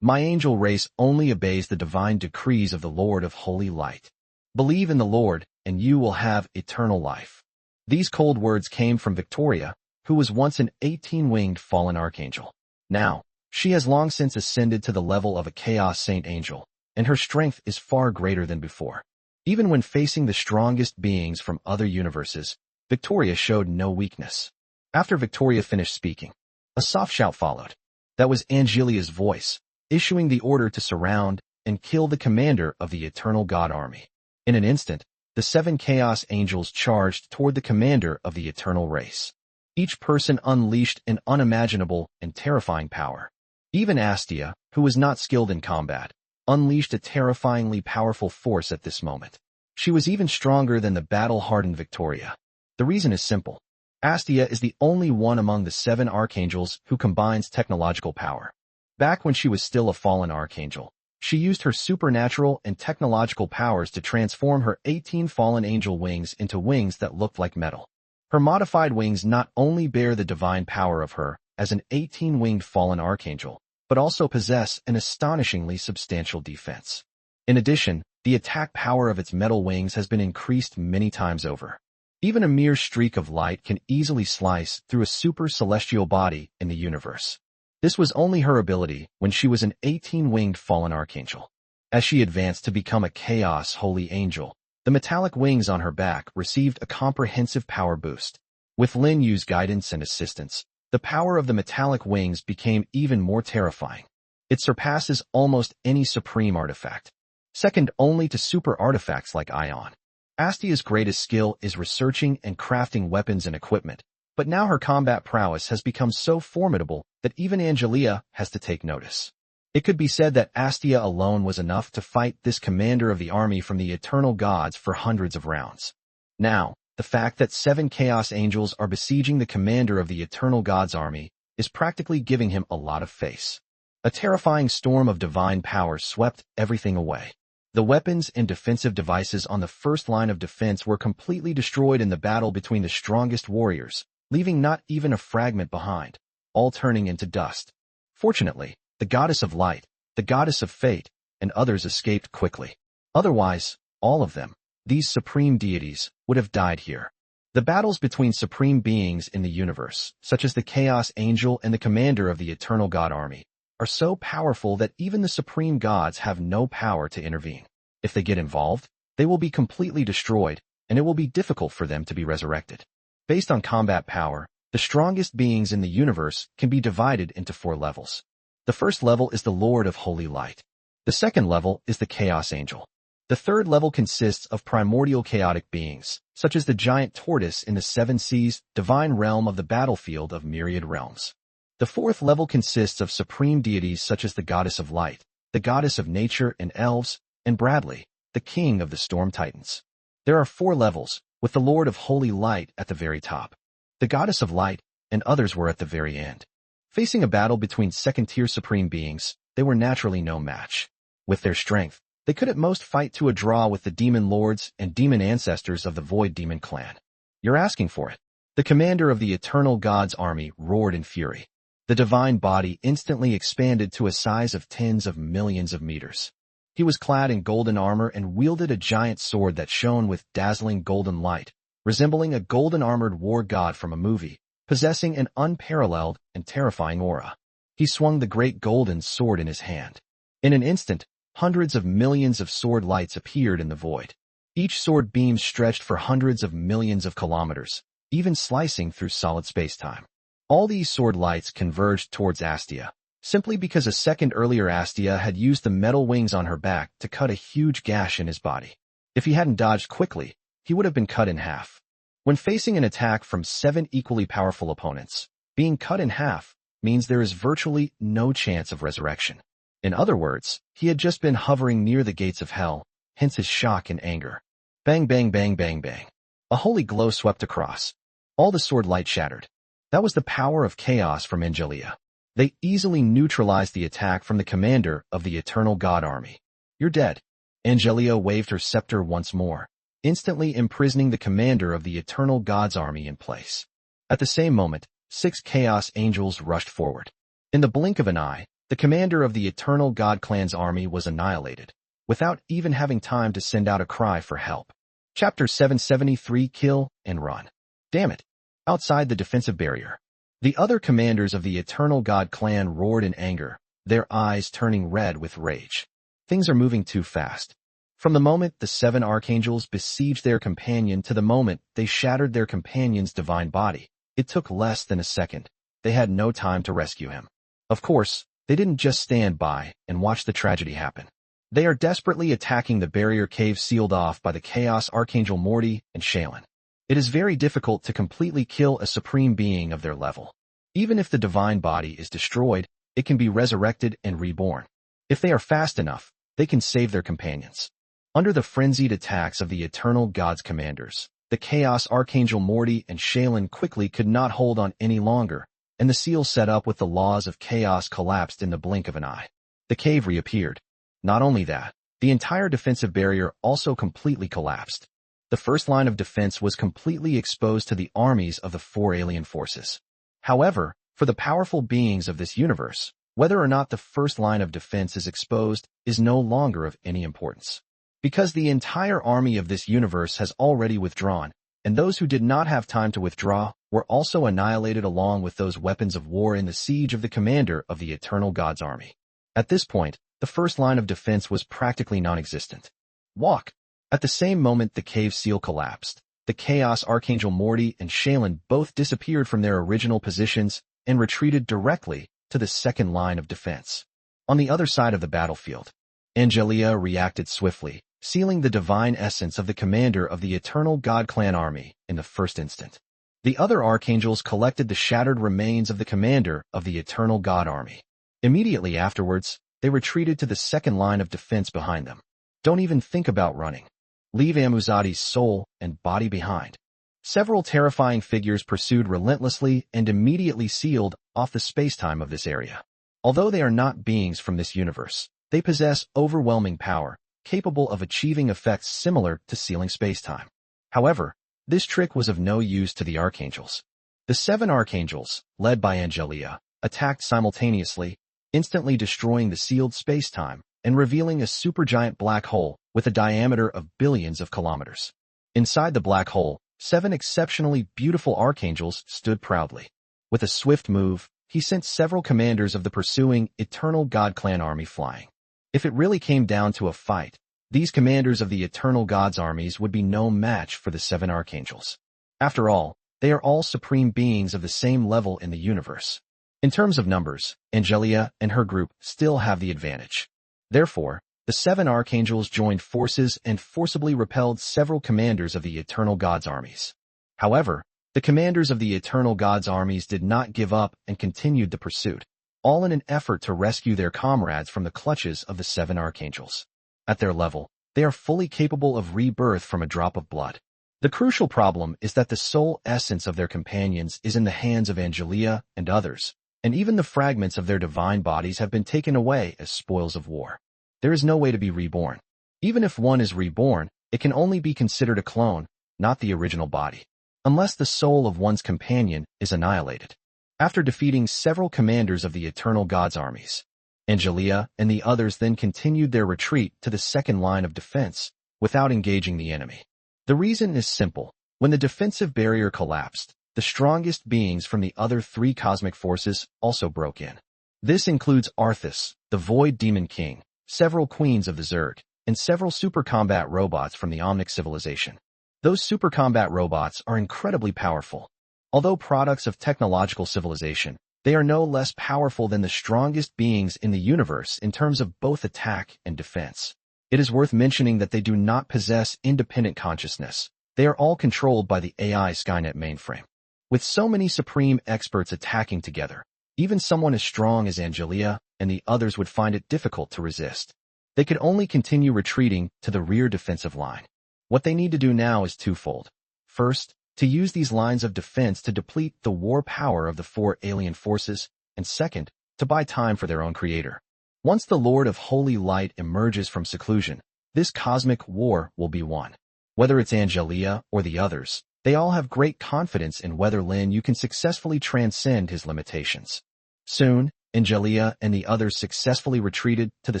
My angel race only obeys the divine decrees of the Lord of Holy Light. Believe in the Lord, and you will have eternal life. These cold words came from Victoria, who was once an 18-winged fallen archangel. Now, she has long since ascended to the level of a chaos saint angel, and her strength is far greater than before. Even when facing the strongest beings from other universes, Victoria showed no weakness. After Victoria finished speaking, a soft shout followed. That was Angelia's voice, issuing the order to surround and kill the commander of the Eternal God army. In an instant, the 7 chaos angels charged toward the commander of the eternal race. Each person unleashed an unimaginable and terrifying power. Even Astia, who was not skilled in combat, unleashed a terrifyingly powerful force at this moment. She was even stronger than the battle-hardened Victoria. The reason is simple. Astia is the only one among the 7 archangels who combines technological power. Back when she was still a fallen archangel, she used her supernatural and technological powers to transform her 18 fallen angel wings into wings that looked like metal. Her modified wings not only bear the divine power of her as an 18-winged fallen archangel, but also possess an astonishingly substantial defense. In addition, the attack power of its metal wings has been increased many times over. Even a mere streak of light can easily slice through a super celestial body in the universe. This was only her ability when she was an 18-winged fallen archangel. As she advanced to become a chaos holy angel, the metallic wings on her back received a comprehensive power boost. With Lin Yu's guidance and assistance, the power of the metallic wings became even more terrifying. It surpasses almost any supreme artifact, second only to super artifacts like Ion. Astia's greatest skill is researching and crafting weapons and equipment, but now her combat prowess has become so formidable that even Angelia has to take notice. It could be said that Astia alone was enough to fight this commander of the army from the eternal gods for hundreds of rounds. Now, the fact that 7 chaos angels are besieging the commander of the eternal gods army is practically giving him a lot of face. A terrifying storm of divine power swept everything away. The weapons and defensive devices on the first line of defense were completely destroyed in the battle between the strongest warriors, leaving not even a fragment behind, all turning into dust. Fortunately, the goddess of light, the goddess of fate, and others escaped quickly. Otherwise, all of them, these supreme deities, would have died here. The battles between supreme beings in the universe, such as the Chaos Angel and the commander of the Eternal God army, are so powerful that even the supreme gods have no power to intervene. If they get involved, they will be completely destroyed, and it will be difficult for them to be resurrected. Based on combat power, the strongest beings in the universe can be divided into 4 levels. The first level is the Lord of Holy Light. The second level is the Chaos Angel. The third level consists of primordial chaotic beings, such as the giant tortoise in the 7 seas, divine realm of the battlefield of myriad realms. The fourth level consists of supreme deities such as the Goddess of Light, the Goddess of Nature and Elves, and Bradley, the King of the Storm Titans. There are 4 levels, with the Lord of Holy Light at the very top. The Goddess of Light and others were at the very end. Facing a battle between second-tier supreme beings, they were naturally no match. With their strength, they could at most fight to a draw with the demon lords and demon ancestors of the Void Demon clan. You're asking for it. The commander of the Eternal God's army roared in fury. The divine body instantly expanded to a size of tens of millions of meters. He was clad in golden armor and wielded a giant sword that shone with dazzling golden light, resembling a golden-armored war god from a movie, possessing an unparalleled and terrifying aura. He swung the great golden sword in his hand. In an instant, hundreds of millions of sword lights appeared in the void. Each sword beam stretched for hundreds of millions of kilometers, even slicing through solid space-time. All these sword lights converged towards Astia, simply because a second earlier Astia had used the metal wings on her back to cut a huge gash in his body. If he hadn't dodged quickly, he would have been cut in half. When facing an attack from 7 equally powerful opponents, being cut in half means there is virtually no chance of resurrection. In other words, he had just been hovering near the gates of hell, hence his shock and anger. Bang, bang, bang, bang, bang. A holy glow swept across. All the sword light shattered. That was the power of chaos from Angelia. They easily neutralized the attack from the commander of the Eternal God Army. You're dead. Angelia waved her scepter once more, instantly imprisoning the commander of the Eternal God's army in place. At the same moment, 6 Chaos Angels rushed forward. In the blink of an eye, the commander of the Eternal God clan's army was annihilated, without even having time to send out a cry for help. Chapter 773 Kill and Run. Damn it. Outside the defensive barrier, the other commanders of the Eternal God clan roared in anger, their eyes turning red with rage. Things are moving too fast. From the moment the 7 archangels besieged their companion to the moment they shattered their companion's divine body, it took less than a second. They had no time to rescue him. Of course, they didn't just stand by and watch the tragedy happen. They are desperately attacking the barrier cave sealed off by the Chaos Archangel Morty and Shaylin. It is very difficult to completely kill a supreme being of their level. Even if the divine body is destroyed, it can be resurrected and reborn. If they are fast enough, they can save their companions. Under the frenzied attacks of the Eternal God's commanders, the Chaos Archangel Morty and Shaylin quickly could not hold on any longer, and the seal set up with the laws of chaos collapsed in the blink of an eye. The cave reappeared. Not only that, the entire defensive barrier also completely collapsed. The first line of defense was completely exposed to the armies of the 4 alien forces. However, for the powerful beings of this universe, whether or not the first line of defense is exposed is no longer of any importance. Because the entire army of this universe has already withdrawn, and those who did not have time to withdraw were also annihilated along with those weapons of war in the siege of the commander of the Eternal God's army. At this point, the first line of defense was practically non-existent. Walk! At the same moment the cave seal collapsed, the Chaos Archangel Morty and Shaylin both disappeared from their original positions and retreated directly to the second line of defense. On the other side of the battlefield, Angelia reacted swiftly, sealing the divine essence of the commander of the Eternal God clan army in the first instant. The other archangels collected the shattered remains of the commander of the Eternal God army. Immediately afterwards, they retreated to the second line of defense behind them. Don't even think about running. Leave Amuzadi's soul and body behind. Several terrifying figures pursued relentlessly and immediately sealed off the spacetime of this area. Although they are not beings from this universe, they possess overwhelming power, capable of achieving effects similar to sealing spacetime. However, this trick was of no use to the archangels. The 7 archangels, led by Angelia, attacked simultaneously, instantly destroying the sealed spacetime and revealing a supergiant black hole with a diameter of billions of kilometers. Inside the black hole, 7 exceptionally beautiful archangels stood proudly. With a swift move, he sent several commanders of the pursuing Eternal God clan army flying. If it really came down to a fight, these commanders of the Eternal God's armies would be no match for the 7 archangels. After all, they are all supreme beings of the same level in the universe. In terms of numbers, Angelia and her group still have the advantage. Therefore, the 7 archangels joined forces and forcibly repelled several commanders of the Eternal God's armies. However, the commanders of the Eternal God's armies did not give up and continued the pursuit, all in an effort to rescue their comrades from the clutches of the 7 archangels. At their level, they are fully capable of rebirth from a drop of blood. The crucial problem is that the soul essence of their companions is in the hands of Angelia and others, and even the fragments of their divine bodies have been taken away as spoils of war. There is no way to be reborn. Even if one is reborn, it can only be considered a clone, not the original body, unless the soul of one's companion is annihilated. After defeating several commanders of the Eternal God's armies, Angelia and the others then continued their retreat to the second line of defense without engaging the enemy. The reason is simple. When the defensive barrier collapsed, the strongest beings from the other three cosmic forces also broke in. This includes Arthas, the Void Demon King, several queens of the Zerg, and several super combat robots from the Omnic civilization. Those super combat robots are incredibly powerful. Although products of technological civilization, they are no less powerful than the strongest beings in the universe in terms of both attack and defense. It is worth mentioning that they do not possess independent consciousness. They are all controlled by the AI Skynet mainframe. With so many supreme experts attacking together, even someone as strong as Angelia and the others would find it difficult to resist. They could only continue retreating to the rear defensive line. What they need to do now is twofold. First, to use these lines of defense to deplete the war power of the four alien forces, and second, to buy time for their own creator. Once the Lord of Holy Light emerges from seclusion, this cosmic war will be won. Whether it's Angelia or the others, they all have great confidence in whether Lin Yu can successfully transcend his limitations. Soon, Angelia and the others successfully retreated to the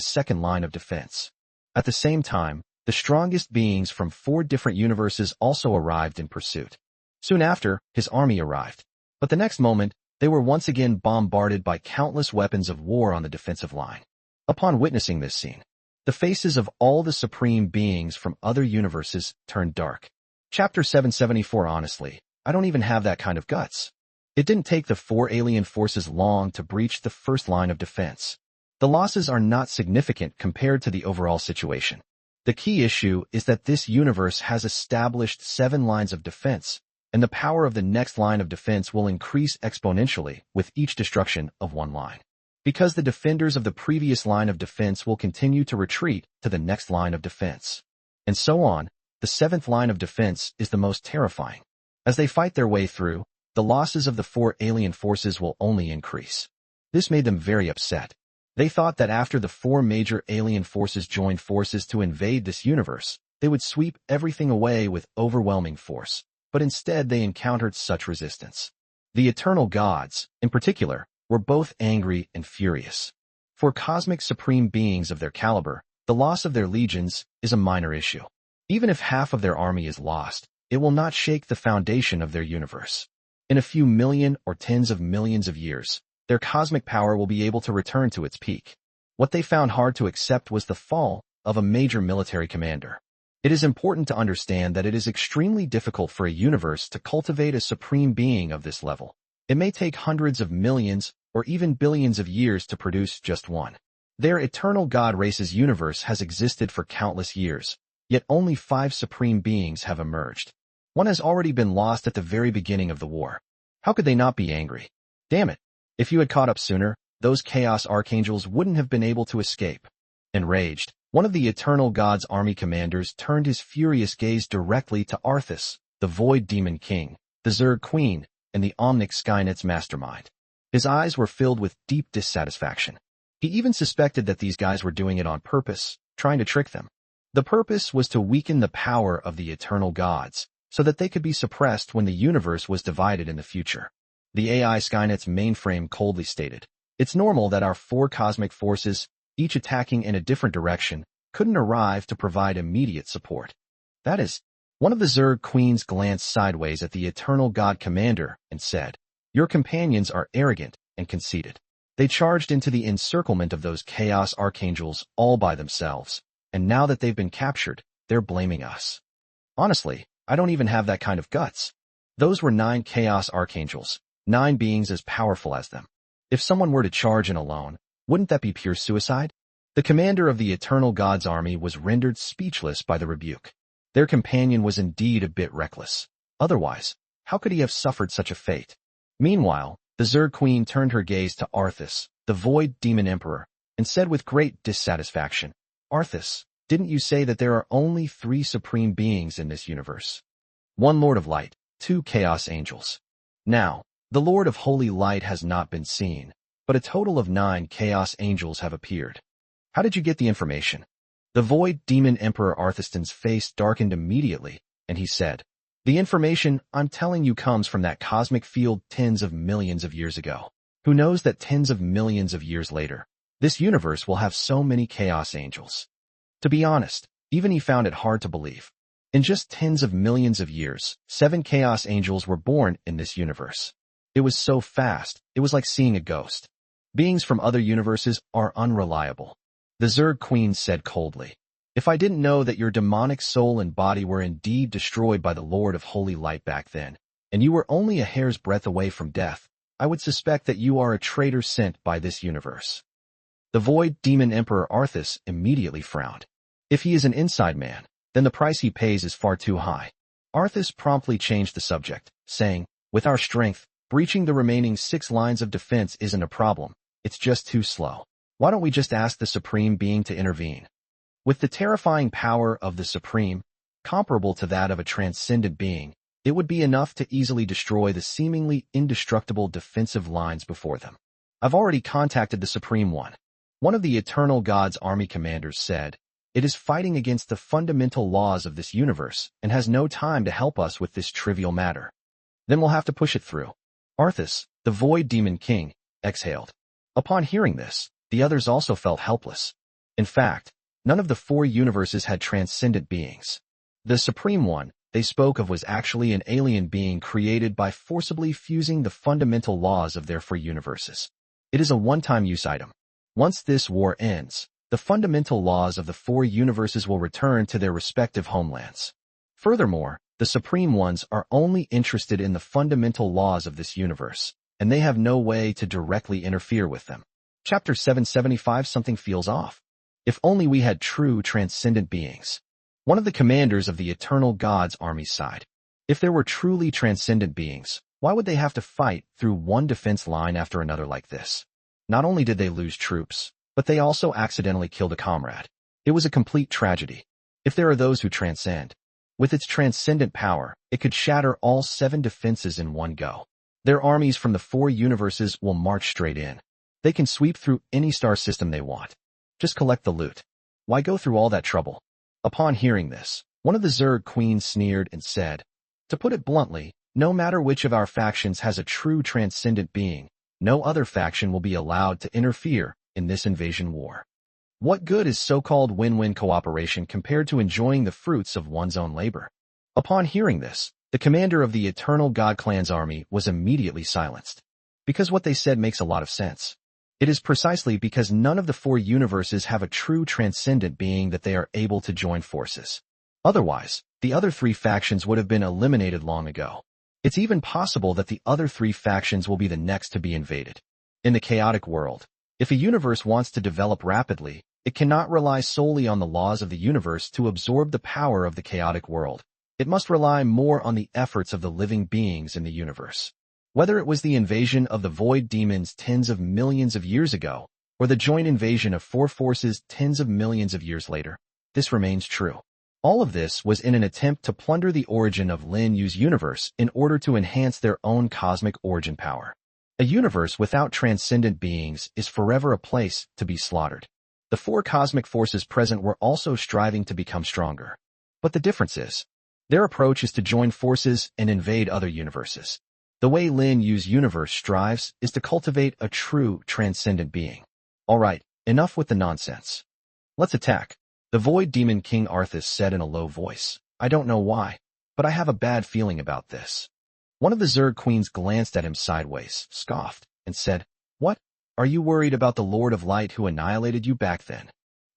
second line of defense. At the same time, the strongest beings from 4 different universes also arrived in pursuit. Soon after, his army arrived. But the next moment, they were once again bombarded by countless weapons of war on the defensive line. Upon witnessing this scene, the faces of all the supreme beings from other universes turned dark. Chapter 774. Honestly, I don't even have that kind of guts. It didn't take the 4 alien forces long to breach the first line of defense. The losses are not significant compared to the overall situation. The key issue is that this universe has established 7 lines of defense, and the power of the next line of defense will increase exponentially with each destruction of one line. Because the defenders of the previous line of defense will continue to retreat to the next line of defense. And so on, the 7th line of defense is the most terrifying. As they fight their way through, the losses of the 4 alien forces will only increase. This made them very upset. They thought that after the 4 major alien forces joined forces to invade this universe, they would sweep everything away with overwhelming force, but instead they encountered such resistance. The Eternal Gods, in particular, were both angry and furious. For cosmic supreme beings of their caliber, the loss of their legions is a minor issue. Even if half of their army is lost, it will not shake the foundation of their universe. In a few million or tens of millions of years, their cosmic power will be able to return to its peak. What they found hard to accept was the fall of a major military commander. It is important to understand that it is extremely difficult for a universe to cultivate a supreme being of this level. It may take hundreds of millions or even billions of years to produce just one. Their Eternal God race's universe has existed for countless years, yet only 5 supreme beings have emerged. One has already been lost at the very beginning of the war. How could they not be angry? Damn it! If you had caught up sooner, those Chaos Archangels wouldn't have been able to escape. Enraged, one of the Eternal God's army commanders turned his furious gaze directly to Arthas, the Void Demon King, the Zerg Queen, and the Omnic Skynet's mastermind. His eyes were filled with deep dissatisfaction. He even suspected that these guys were doing it on purpose, trying to trick them. The purpose was to weaken the power of the Eternal Gods, so that they could be suppressed when the universe was divided in the future. The AI Skynet's mainframe coldly stated, "It's normal that our 4 cosmic forces, each attacking in a different direction, couldn't arrive to provide immediate support." That is, one of the Zerg Queens glanced sideways at the Eternal God Commander and said, "Your companions are arrogant and conceited. They charged into the encirclement of those Chaos Archangels all by themselves, and now that they've been captured, they're blaming us. Honestly, I don't even have that kind of guts. Those were 9 Chaos Archangels, 9 beings as powerful as them. If someone were to charge in alone, wouldn't that be pure suicide?" The commander of the Eternal God's army was rendered speechless by the rebuke. Their companion was indeed a bit reckless. Otherwise, how could he have suffered such a fate? Meanwhile, the Zerg Queen turned her gaze to Arthas, the Void Demon Emperor, and said with great dissatisfaction, "Arthas, didn't you say that there are only 3 supreme beings in this universe? 1 Lord of Light, 2 Chaos Angels. Now, the Lord of Holy Light has not been seen, but a total of 9 Chaos Angels have appeared. How did you get the information?" The Void Demon Emperor Arthaston's face darkened immediately, and he said, The information I'm telling you comes from that cosmic field tens of millions of years ago. Who knows that tens of millions of years later, this universe will have so many chaos angels? To be honest, even he found it hard to believe. In just tens of millions of years, 7 chaos angels were born in this universe. It was so fast, it was like seeing a ghost. Beings from other universes are unreliable. The Zerg Queen said coldly. If I didn't know that your demonic soul and body were indeed destroyed by the Lord of Holy Light back then, and you were only a hair's breadth away from death, I would suspect that you are a traitor sent by this universe. The Void Demon Emperor Arthas immediately frowned. If he is an inside man, then the price he pays is far too high. Arthas promptly changed the subject, saying, with our strength, breaching the remaining 6 lines of defense isn't a problem, it's just too slow. Why don't we just ask the Supreme Being to intervene? With the terrifying power of the Supreme, comparable to that of a transcendent being, it would be enough to easily destroy the seemingly indestructible defensive lines before them. I've already contacted the Supreme One. One of the Eternal God's army commanders said, it is fighting against the fundamental laws of this universe and has no time to help us with this trivial matter. Then we'll have to push it through. Arthas, the Void Demon King, exhaled. Upon hearing this, the others also felt helpless. In fact, none of the 4 universes had transcendent beings. The Supreme One they spoke of was actually an alien being created by forcibly fusing the fundamental laws of their 4 universes. It is a one-time use item. Once this war ends, the fundamental laws of the 4 universes will return to their respective homelands. Furthermore, the Supreme Ones are only interested in the fundamental laws of this universe, and they have no way to directly interfere with them. Chapter 775 Something feels off. If only we had true transcendent beings. One of the commanders of the Eternal God's army sighed. If there were truly transcendent beings, why would they have to fight through one defense line after another like this? Not only did they lose troops, but they also accidentally killed a comrade. It was a complete tragedy. If there are those who transcend, with its transcendent power, it could shatter all 7 defenses in one go. Their armies from the 4 universes will march straight in. They can sweep through any star system they want. Just collect the loot. Why go through all that trouble? Upon hearing this, one of the Zerg Queens sneered and said, to put it bluntly, no matter which of our factions has a true transcendent being, no other faction will be allowed to interfere in this invasion war. What good is so-called win-win cooperation compared to enjoying the fruits of one's own labor? Upon hearing this, the commander of the Eternal God Clan's army was immediately silenced. Because what they said makes a lot of sense. It is precisely because none of the 4 universes have a true transcendent being that they are able to join forces. Otherwise, the other 3 factions would have been eliminated long ago. It's even possible that the other 3 factions will be the next to be invaded. In the chaotic world, if a universe wants to develop rapidly, it cannot rely solely on the laws of the universe to absorb the power of the chaotic world. It must rely more on the efforts of the living beings in the universe. Whether it was the invasion of the Void Demons tens of millions of years ago, or the joint invasion of 4 forces tens of millions of years later, this remains true. All of this was in an attempt to plunder the origin of Lin Yu's universe in order to enhance their own cosmic origin power. A universe without transcendent beings is forever a place to be slaughtered. The 4 cosmic forces present were also striving to become stronger. But the difference is, their approach is to join forces and invade other universes. The way Lin Yu's universe strives is to cultivate a true transcendent being. Alright, enough with the nonsense. Let's attack. The Void Demon King Arthas said in a low voice. I don't know why, but I have a bad feeling about this. One of the Zerg Queens glanced at him sideways, scoffed, and said, what? Are you worried about the Lord of Light who annihilated you back then?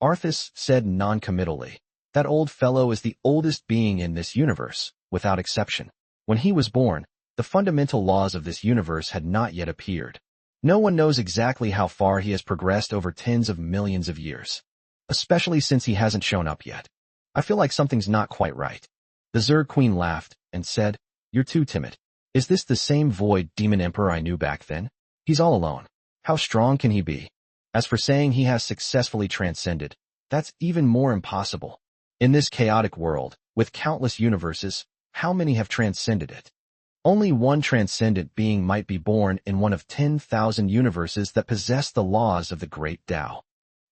Arthas said non-committally. That old fellow is the oldest being in this universe, without exception. When he was born, the fundamental laws of this universe had not yet appeared. No one knows exactly how far he has progressed over tens of millions of years. Especially since he hasn't shown up yet. I feel like something's not quite right. The Zerg Queen laughed and said, you're too timid. Is this the same Void Demon Emperor I knew back then? He's all alone. How strong can he be? As for saying he has successfully transcended, that's even more impossible. In this chaotic world, with countless universes, how many have transcended it? Only one transcendent being might be born in one of 10,000 universes that possess the laws of the Great Tao.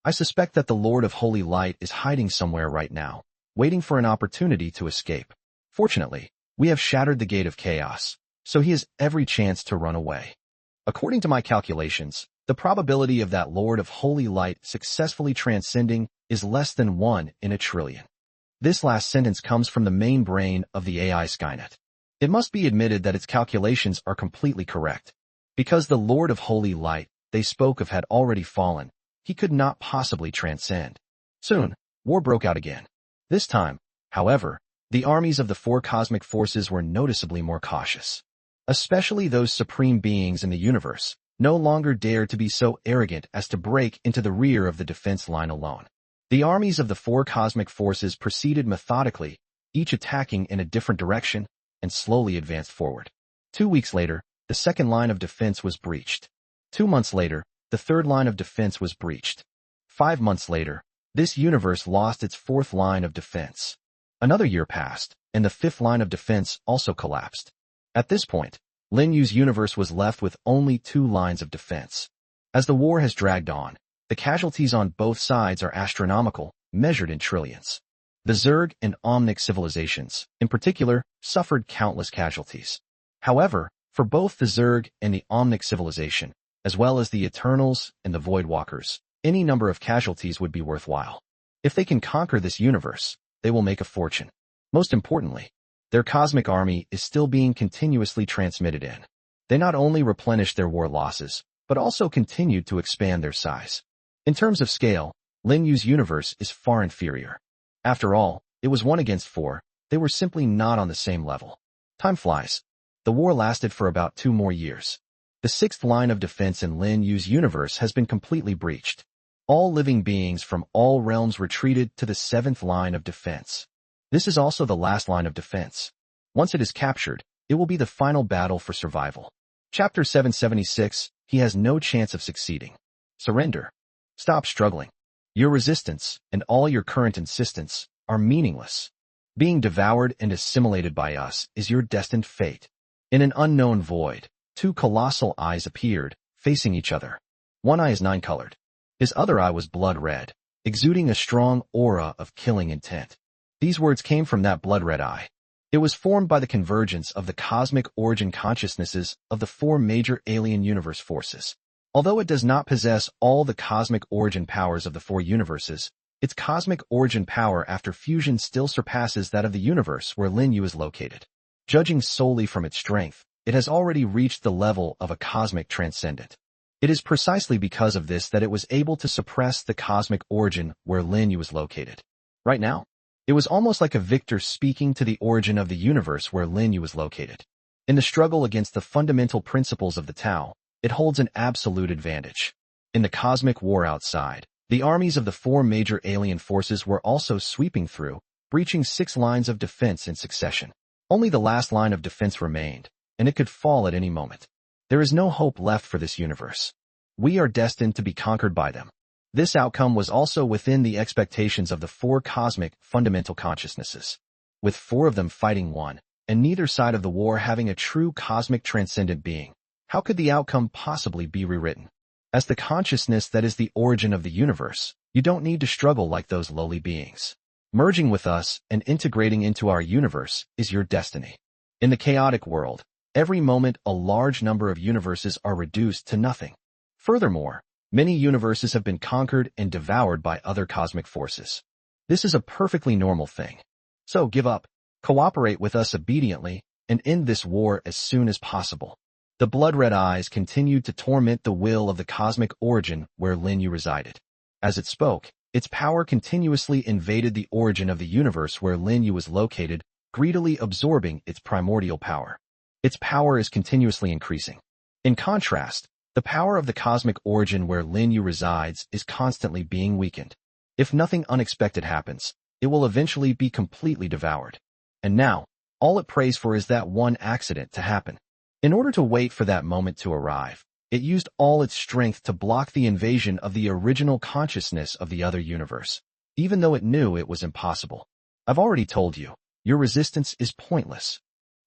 I suspect that the Lord of Holy Light is hiding somewhere right now, waiting for an opportunity to escape. Fortunately, We have shattered the gate of chaos, so he has every chance to run away. According to my calculations, the probability of that Lord of Holy Light successfully transcending is less than 1 in a trillion. This last sentence comes from the main brain of the AI Skynet. It must be admitted that its calculations are completely correct. Because the Lord of Holy Light they spoke of had already fallen, he could not possibly transcend. Soon, war broke out again. This time, however, the armies of the 4 cosmic forces were noticeably more cautious. Especially those supreme beings in the universe no longer dared to be so arrogant as to break into the rear of the defense line alone. The armies of the 4 cosmic forces proceeded methodically, each attacking in a different direction, and slowly advanced forward. 2 weeks later, the second line of defense was breached. 2 months later, the third line of defense was breached. 5 months later, this universe lost its 4th line of defense. Another year passed, and the 5th line of defense also collapsed. At this point, Lin Yu's universe was left with only 2 lines of defense. As the war has dragged on, the casualties on both sides are astronomical, measured in trillions. The Zerg and Omnic civilizations, in particular, suffered countless casualties. However, for both the Zerg and the Omnic civilization, as well as the Eternals and the Voidwalkers, any number of casualties would be worthwhile. If they can conquer this universe, they will make a fortune. Most importantly, their cosmic army is still being continuously transmitted in. They not only replenished their war losses, but also continued to expand their size. In terms of scale, Lin Yu's universe is far inferior. After all, it was 1 against 4, they were simply not on the same level. Time flies. The war lasted for about 2 more years. The 6th line of defense in Lin Yu's universe has been completely breached. All living beings from all realms retreated to the 7th line of defense. This is also the last line of defense. Once it is captured, it will be the final battle for survival. Chapter 776, he has no chance of succeeding. Surrender. Stop struggling. Your resistance, and all your current insistence, are meaningless. Being devoured and assimilated by us is your destined fate. In an unknown void, 2 colossal eyes appeared, facing each other. One eye is 9-colored. His other eye was blood red, exuding a strong aura of killing intent. These words came from that blood-red eye. It was formed by the convergence of the cosmic origin consciousnesses of the 4 major alien universe forces. Although it does not possess all the cosmic origin powers of the 4 universes, its cosmic origin power after fusion still surpasses that of the universe where Lin Yu is located. Judging solely from its strength, it has already reached the level of a cosmic transcendent. It is precisely because of this that it was able to suppress the cosmic origin where Lin Yu is located. Right now, it was almost like a victor speaking to the origin of the universe where Lin Yu is located. In the struggle against the fundamental principles of the Tao, it holds an absolute advantage. In the cosmic war outside, the armies of the 4 major alien forces were also sweeping through, breaching 6 lines of defense in succession. Only the last line of defense remained, and it could fall at any moment. There is no hope left for this universe. We are destined to be conquered by them. This outcome was also within the expectations of the 4 cosmic fundamental consciousnesses. With 4 of them fighting one, and neither side of the war having a true cosmic transcendent being, how could the outcome possibly be rewritten? As the consciousness that is the origin of the universe, you don't need to struggle like those lowly beings. Merging with us and integrating into our universe is your destiny. In the chaotic world, every moment a large number of universes are reduced to nothing. Furthermore, many universes have been conquered and devoured by other cosmic forces. This is a perfectly normal thing. So give up, cooperate with us obediently, and end this war as soon as possible. The blood-red eyes continued to torment the will of the cosmic origin where Lin Yu resided. As it spoke, its power continuously invaded the origin of the universe where Lin Yu was located, greedily absorbing its primordial power. Its power is continuously increasing. In contrast, the power of the cosmic origin where Lin Yu resides is constantly being weakened. If nothing unexpected happens, it will eventually be completely devoured. And now, all it prays for is that one accident to happen. In order to wait for that moment to arrive, it used all its strength to block the invasion of the original consciousness of the other universe, even though it knew it was impossible. I've already told you, your resistance is pointless.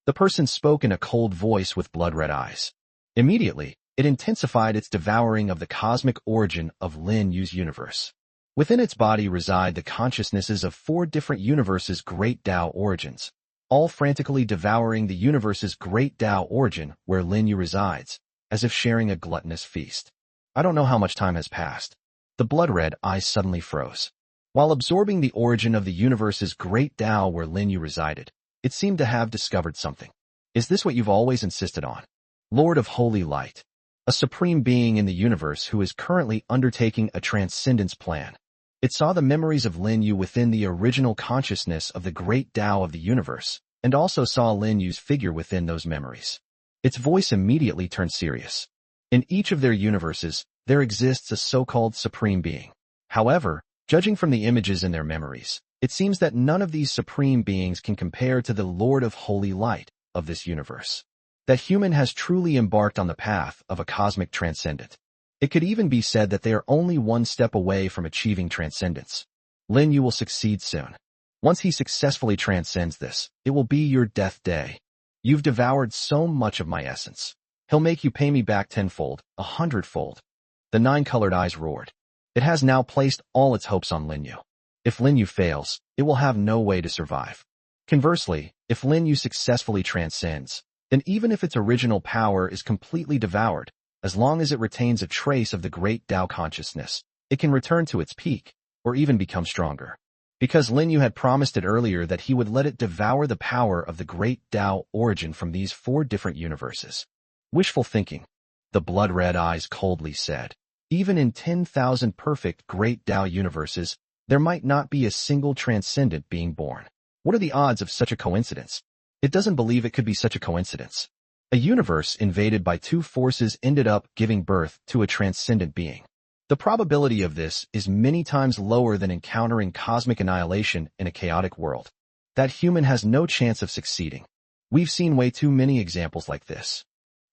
The person spoke in a cold voice with blood-red eyes. Immediately, it intensified its devouring of the cosmic origin of Lin Yu's universe. Within its body reside the consciousnesses of 4 different universes' great Tao origins. all frantically devouring the universe's great Tao origin where Lin Yu resides, as if sharing a gluttonous feast. I don't know how much time has passed. The blood-red eyes suddenly froze. While absorbing the origin of the universe's great Tao where Lin Yu resided, it seemed to have discovered something. Is this what you've always insisted on? Lord of Holy Light, a supreme being in the universe who is currently undertaking a transcendence plan. It saw the memories of Lin Yu within the original consciousness of the great Tao of the universe, and also saw Lin Yu's figure within those memories. Its voice immediately turned serious. In each of their universes, there exists a so-called supreme being. However, judging from the images in their memories, it seems that none of these supreme beings can compare to the Lord of Holy Light of this universe. That human has truly embarked on the path of a cosmic transcendent. It could even be said that they are only one step away from achieving transcendence. Lin Yu will succeed soon. Once he successfully transcends this, it will be your death day. You've devoured so much of my essence. He'll make you pay me back tenfold, 100-fold. The nine-colored eyes roared. It has now placed all its hopes on Lin Yu. If Lin Yu fails, it will have no way to survive. Conversely, if Lin Yu successfully transcends, then even if its original power is completely devoured, as long as it retains a trace of the great Tao consciousness, it can return to its peak, or even become stronger. Because Lin Yu had promised it earlier that he would let it devour the power of the great Tao origin from these 4 different universes. Wishful thinking, the blood-red eyes coldly said. Even in 10,000 perfect great Tao universes, there might not be a single transcendent being born. What are the odds of such a coincidence? It doesn't believe it could be such a coincidence. A universe invaded by 2 forces ended up giving birth to a transcendent being. The probability of this is many times lower than encountering cosmic annihilation in a chaotic world. That human has no chance of succeeding. We've seen way too many examples like this.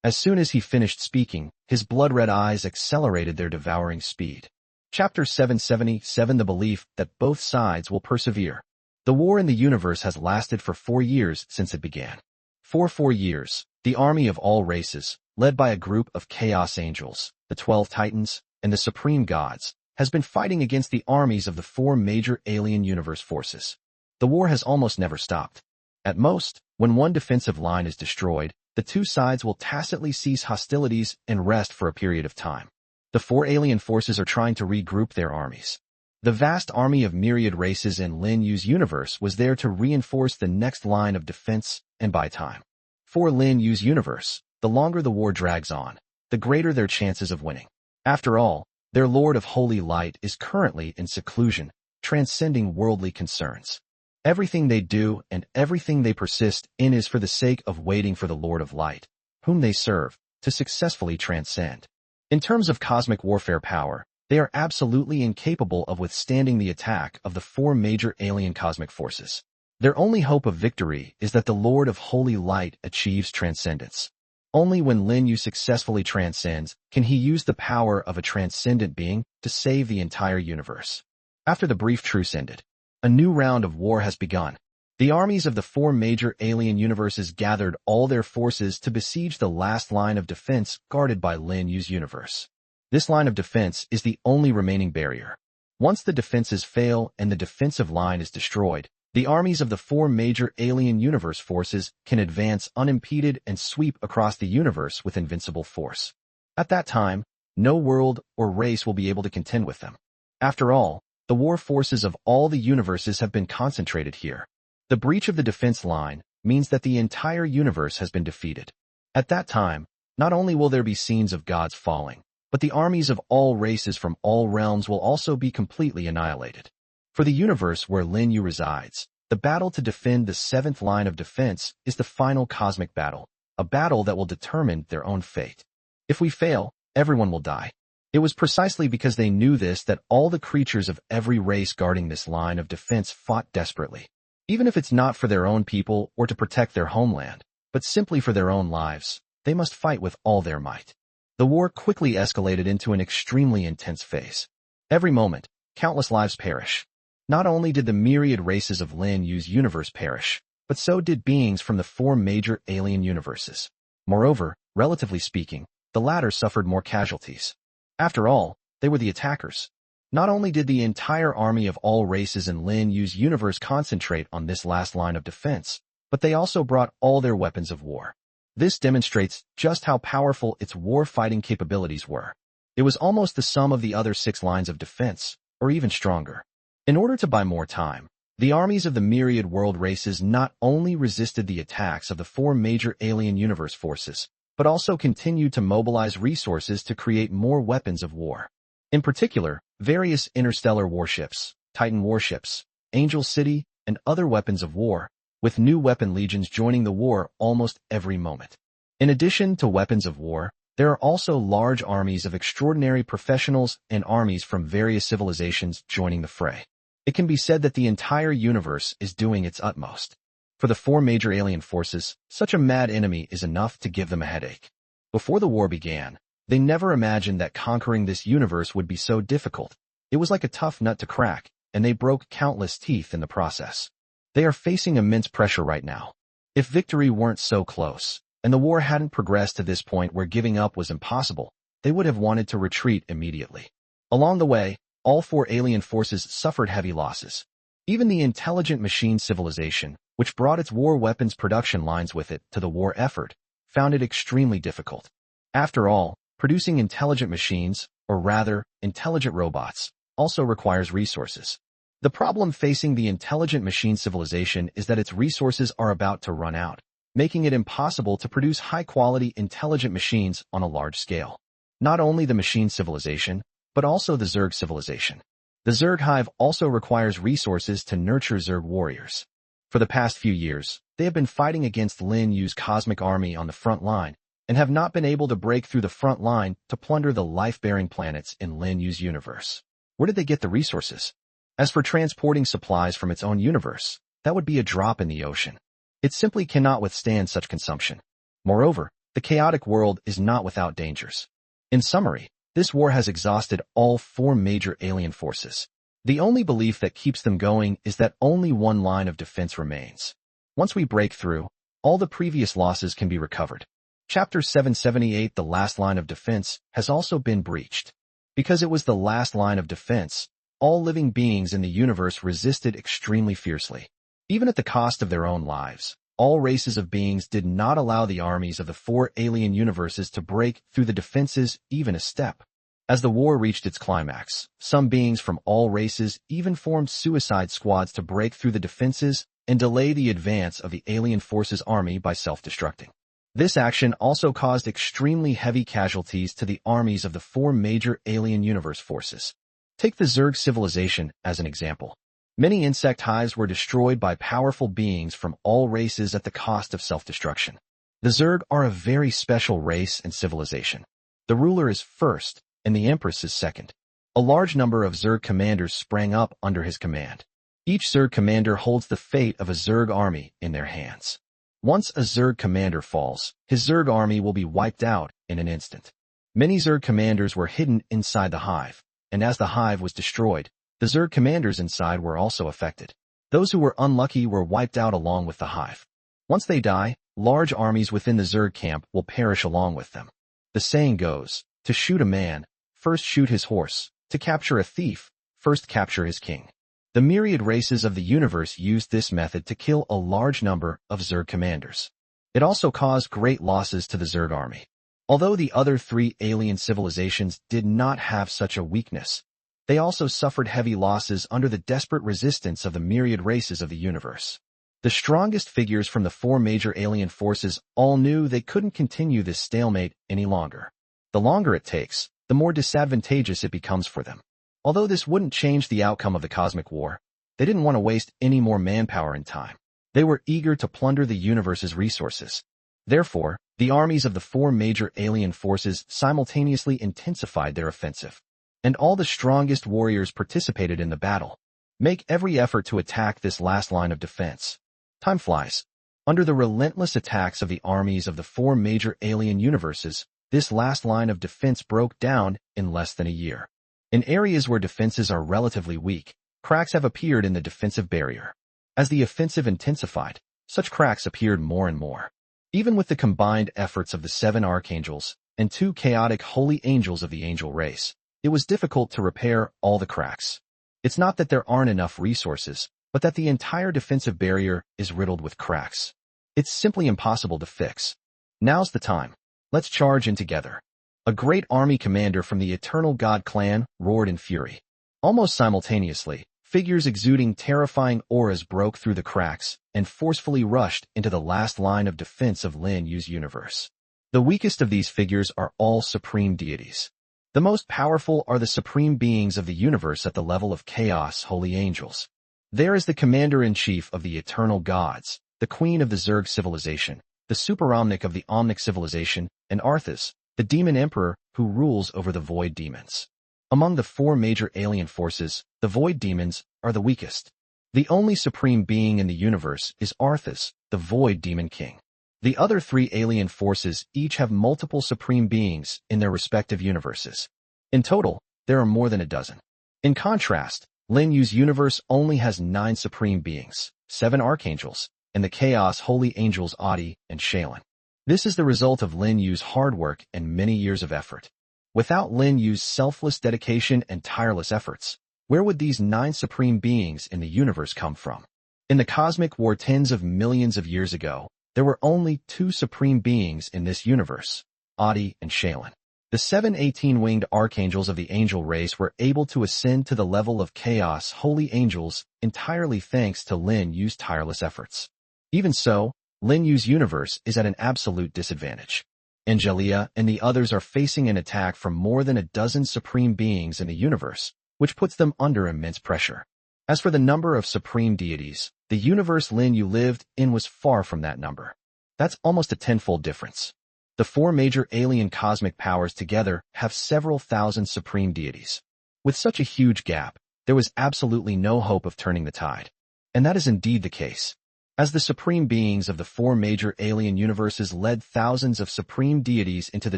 As soon as he finished speaking, his blood-red eyes accelerated their devouring speed. Chapter 777 The Belief that Both Sides Will Persevere. The war in the universe has lasted for 4 years since it began. For 4 years, the army of all races, led by a group of chaos angels, the 12 titans, and the supreme gods, has been fighting against the armies of the 4 major alien universe forces. The war has almost never stopped. At most, when one defensive line is destroyed, the 2 sides will tacitly cease hostilities and rest for a period of time. The 4 alien forces are trying to regroup their armies. The vast army of myriad races in Lin Yu's universe was there to reinforce the next line of defense and buy time. For Lin Yu's universe, the longer the war drags on, the greater their chances of winning. After all, their Lord of Holy Light is currently in seclusion, transcending worldly concerns. Everything they do and everything they persist in is for the sake of waiting for the Lord of Light, whom they serve, to successfully transcend. In terms of cosmic warfare power, they are absolutely incapable of withstanding the attack of the 4 major alien cosmic forces. Their only hope of victory is that the Lord of Holy Light achieves transcendence. Only when Lin Yu successfully transcends can he use the power of a transcendent being to save the entire universe. After the brief truce ended, a new round of war has begun. The armies of the 4 major alien universes gathered all their forces to besiege the last line of defense guarded by Lin Yu's universe. This line of defense is the only remaining barrier. Once the defenses fail and the defensive line is destroyed, the armies of the 4 major alien universe forces can advance unimpeded and sweep across the universe with invincible force. At that time, no world or race will be able to contend with them. After all, the war forces of all the universes have been concentrated here. The breach of the defense line means that the entire universe has been defeated. At that time, not only will there be scenes of gods falling, but the armies of all races from all realms will also be completely annihilated. For the universe where Lin Yu resides, the battle to defend the 7th line of defense is the final cosmic battle, a battle that will determine their own fate. If we fail, everyone will die. It was precisely because they knew this that all the creatures of every race guarding this line of defense fought desperately. Even if it's not for their own people or to protect their homeland, but simply for their own lives, they must fight with all their might. The war quickly escalated into an extremely intense phase. Every moment, countless lives perish. Not only did the myriad races of Lin Yu's universe perish, but so did beings from the 4 major alien universes. Moreover, relatively speaking, the latter suffered more casualties. After all, they were the attackers. Not only did the entire army of all races in Lin Yu's universe concentrate on this last line of defense, but they also brought all their weapons of war. This demonstrates just how powerful its war-fighting capabilities were. It was almost the sum of the other 6 lines of defense, or even stronger. In order to buy more time, the armies of the myriad world races not only resisted the attacks of the 4 major alien universe forces, but also continued to mobilize resources to create more weapons of war. In particular, various interstellar warships, Titan warships, Angel City, and other weapons of war, with new weapon legions joining the war almost every moment. In addition to weapons of war, there are also large armies of extraordinary professionals and armies from various civilizations joining the fray. It can be said that the entire universe is doing its utmost. For the 4 major alien forces, such a mad enemy is enough to give them a headache. Before the war began, they never imagined that conquering this universe would be so difficult. It was like a tough nut to crack, and they broke countless teeth in the process. They are facing immense pressure right now. If victory weren't so close, and the war hadn't progressed to this point where giving up was impossible, they would have wanted to retreat immediately. Along the way, all 4 alien forces suffered heavy losses. Even the intelligent machine civilization, which brought its war weapons production lines with it to the war effort, found it extremely difficult. After all, producing intelligent machines, or rather, intelligent robots, also requires resources. The problem facing the intelligent machine civilization is that its resources are about to run out, making it impossible to produce high-quality intelligent machines on a large scale. Not only the machine civilization, but also the Zerg civilization. The Zerg hive also requires resources to nurture Zerg warriors. For the past few years, they have been fighting against Lin Yu's cosmic army on the front line, and have not been able to break through the front line to plunder the life-bearing planets in Lin Yu's universe. Where did they get the resources? As for transporting supplies from its own universe, that would be a drop in the ocean. It simply cannot withstand such consumption. Moreover, the chaotic world is not without dangers. In summary, this war has exhausted all 4 major alien forces. The only belief that keeps them going is that only one line of defense remains. Once we break through, all the previous losses can be recovered. Chapter 778, the last line of defense, has also been breached. Because it was the last line of defense, all living beings in the universe resisted extremely fiercely. Even at the cost of their own lives, all races of beings did not allow the armies of the 4 alien universes to break through the defenses even a step. As the war reached its climax, some beings from all races even formed suicide squads to break through the defenses and delay the advance of the alien forces' army by self-destructing. This action also caused extremely heavy casualties to the armies of the 4 major alien universe forces. Take the Zerg civilization as an example. Many insect hives were destroyed by powerful beings from all races at the cost of self-destruction. The Zerg are a very special race and civilization. The ruler is first, and the empress is second. A large number of Zerg commanders sprang up under his command. Each Zerg commander holds the fate of a Zerg army in their hands. Once a Zerg commander falls, his Zerg army will be wiped out in an instant. Many Zerg commanders were hidden inside the hive, and as the hive was destroyed, the Zerg commanders inside were also affected. Those who were unlucky were wiped out along with the hive. Once they die, large armies within the Zerg camp will perish along with them. The saying goes, to shoot a man, first shoot his horse. To capture a thief, first capture his king. The myriad races of the universe used this method to kill a large number of Zerg commanders. It also caused great losses to the Zerg army. Although the other 3 alien civilizations did not have such a weakness, they also suffered heavy losses under the desperate resistance of the myriad races of the universe. The strongest figures from the 4 major alien forces all knew they couldn't continue this stalemate any longer. The longer it takes, the more disadvantageous it becomes for them. Although this wouldn't change the outcome of the cosmic war, they didn't want to waste any more manpower and time. They were eager to plunder the universe's resources. Therefore, the armies of the 4 major alien forces simultaneously intensified their offensive. And all the strongest warriors participated in the battle. Make every effort to attack this last line of defense. Time flies. Under the relentless attacks of the armies of the 4 major alien universes, this last line of defense broke down in less than a year. In areas where defenses are relatively weak, cracks have appeared in the defensive barrier. As the offensive intensified, such cracks appeared more and more. Even with the combined efforts of the 7 archangels and 2 chaotic holy angels of the angel race, it was difficult to repair all the cracks. It's not that there aren't enough resources, but that the entire defensive barrier is riddled with cracks. It's simply impossible to fix. Now's the time. Let's charge in together. A great army commander from the Eternal God clan roared in fury. Almost simultaneously, figures exuding terrifying auras broke through the cracks and forcefully rushed into the last line of defense of Lin Yu's universe. The weakest of these figures are all supreme deities. The most powerful are the supreme beings of the universe at the level of chaos, holy angels. There is the commander-in-chief of the eternal gods, the queen of the Zerg civilization, the superomnic of the Omnic civilization, and Arthas, the demon emperor who rules over the void demons. Among the four major alien forces, the void demons are the weakest. The only supreme being in the universe is Arthas, the void demon king. The other three alien forces each have multiple supreme beings in their respective universes. In total, there are more than a dozen. In contrast, Lin Yu's universe only has 9 supreme beings, 7 archangels, and the chaos holy angels Adi and Shaylin. This is the result of Lin Yu's hard work and many years of effort. Without Lin Yu's selfless dedication and tireless efforts, where would these 9 supreme beings in the universe come from? In the cosmic war tens of millions of years ago, there were only 2 supreme beings in this universe, Adi and Shaylin. The 7 18-winged archangels of the angel race were able to ascend to the level of chaos holy angels entirely thanks to Lin Yu's tireless efforts. Even so, Lin Yu's universe is at an absolute disadvantage. Angelia and the others are facing an attack from more than a dozen supreme beings in the universe, which puts them under immense pressure. As for the number of supreme deities, the universe Lin Yu lived in was far from that number. That's almost a tenfold difference. The 4 major alien cosmic powers together have several thousand supreme deities. With such a huge gap, there was absolutely no hope of turning the tide. And that is indeed the case. As the supreme beings of the 4 major alien universes led thousands of supreme deities into the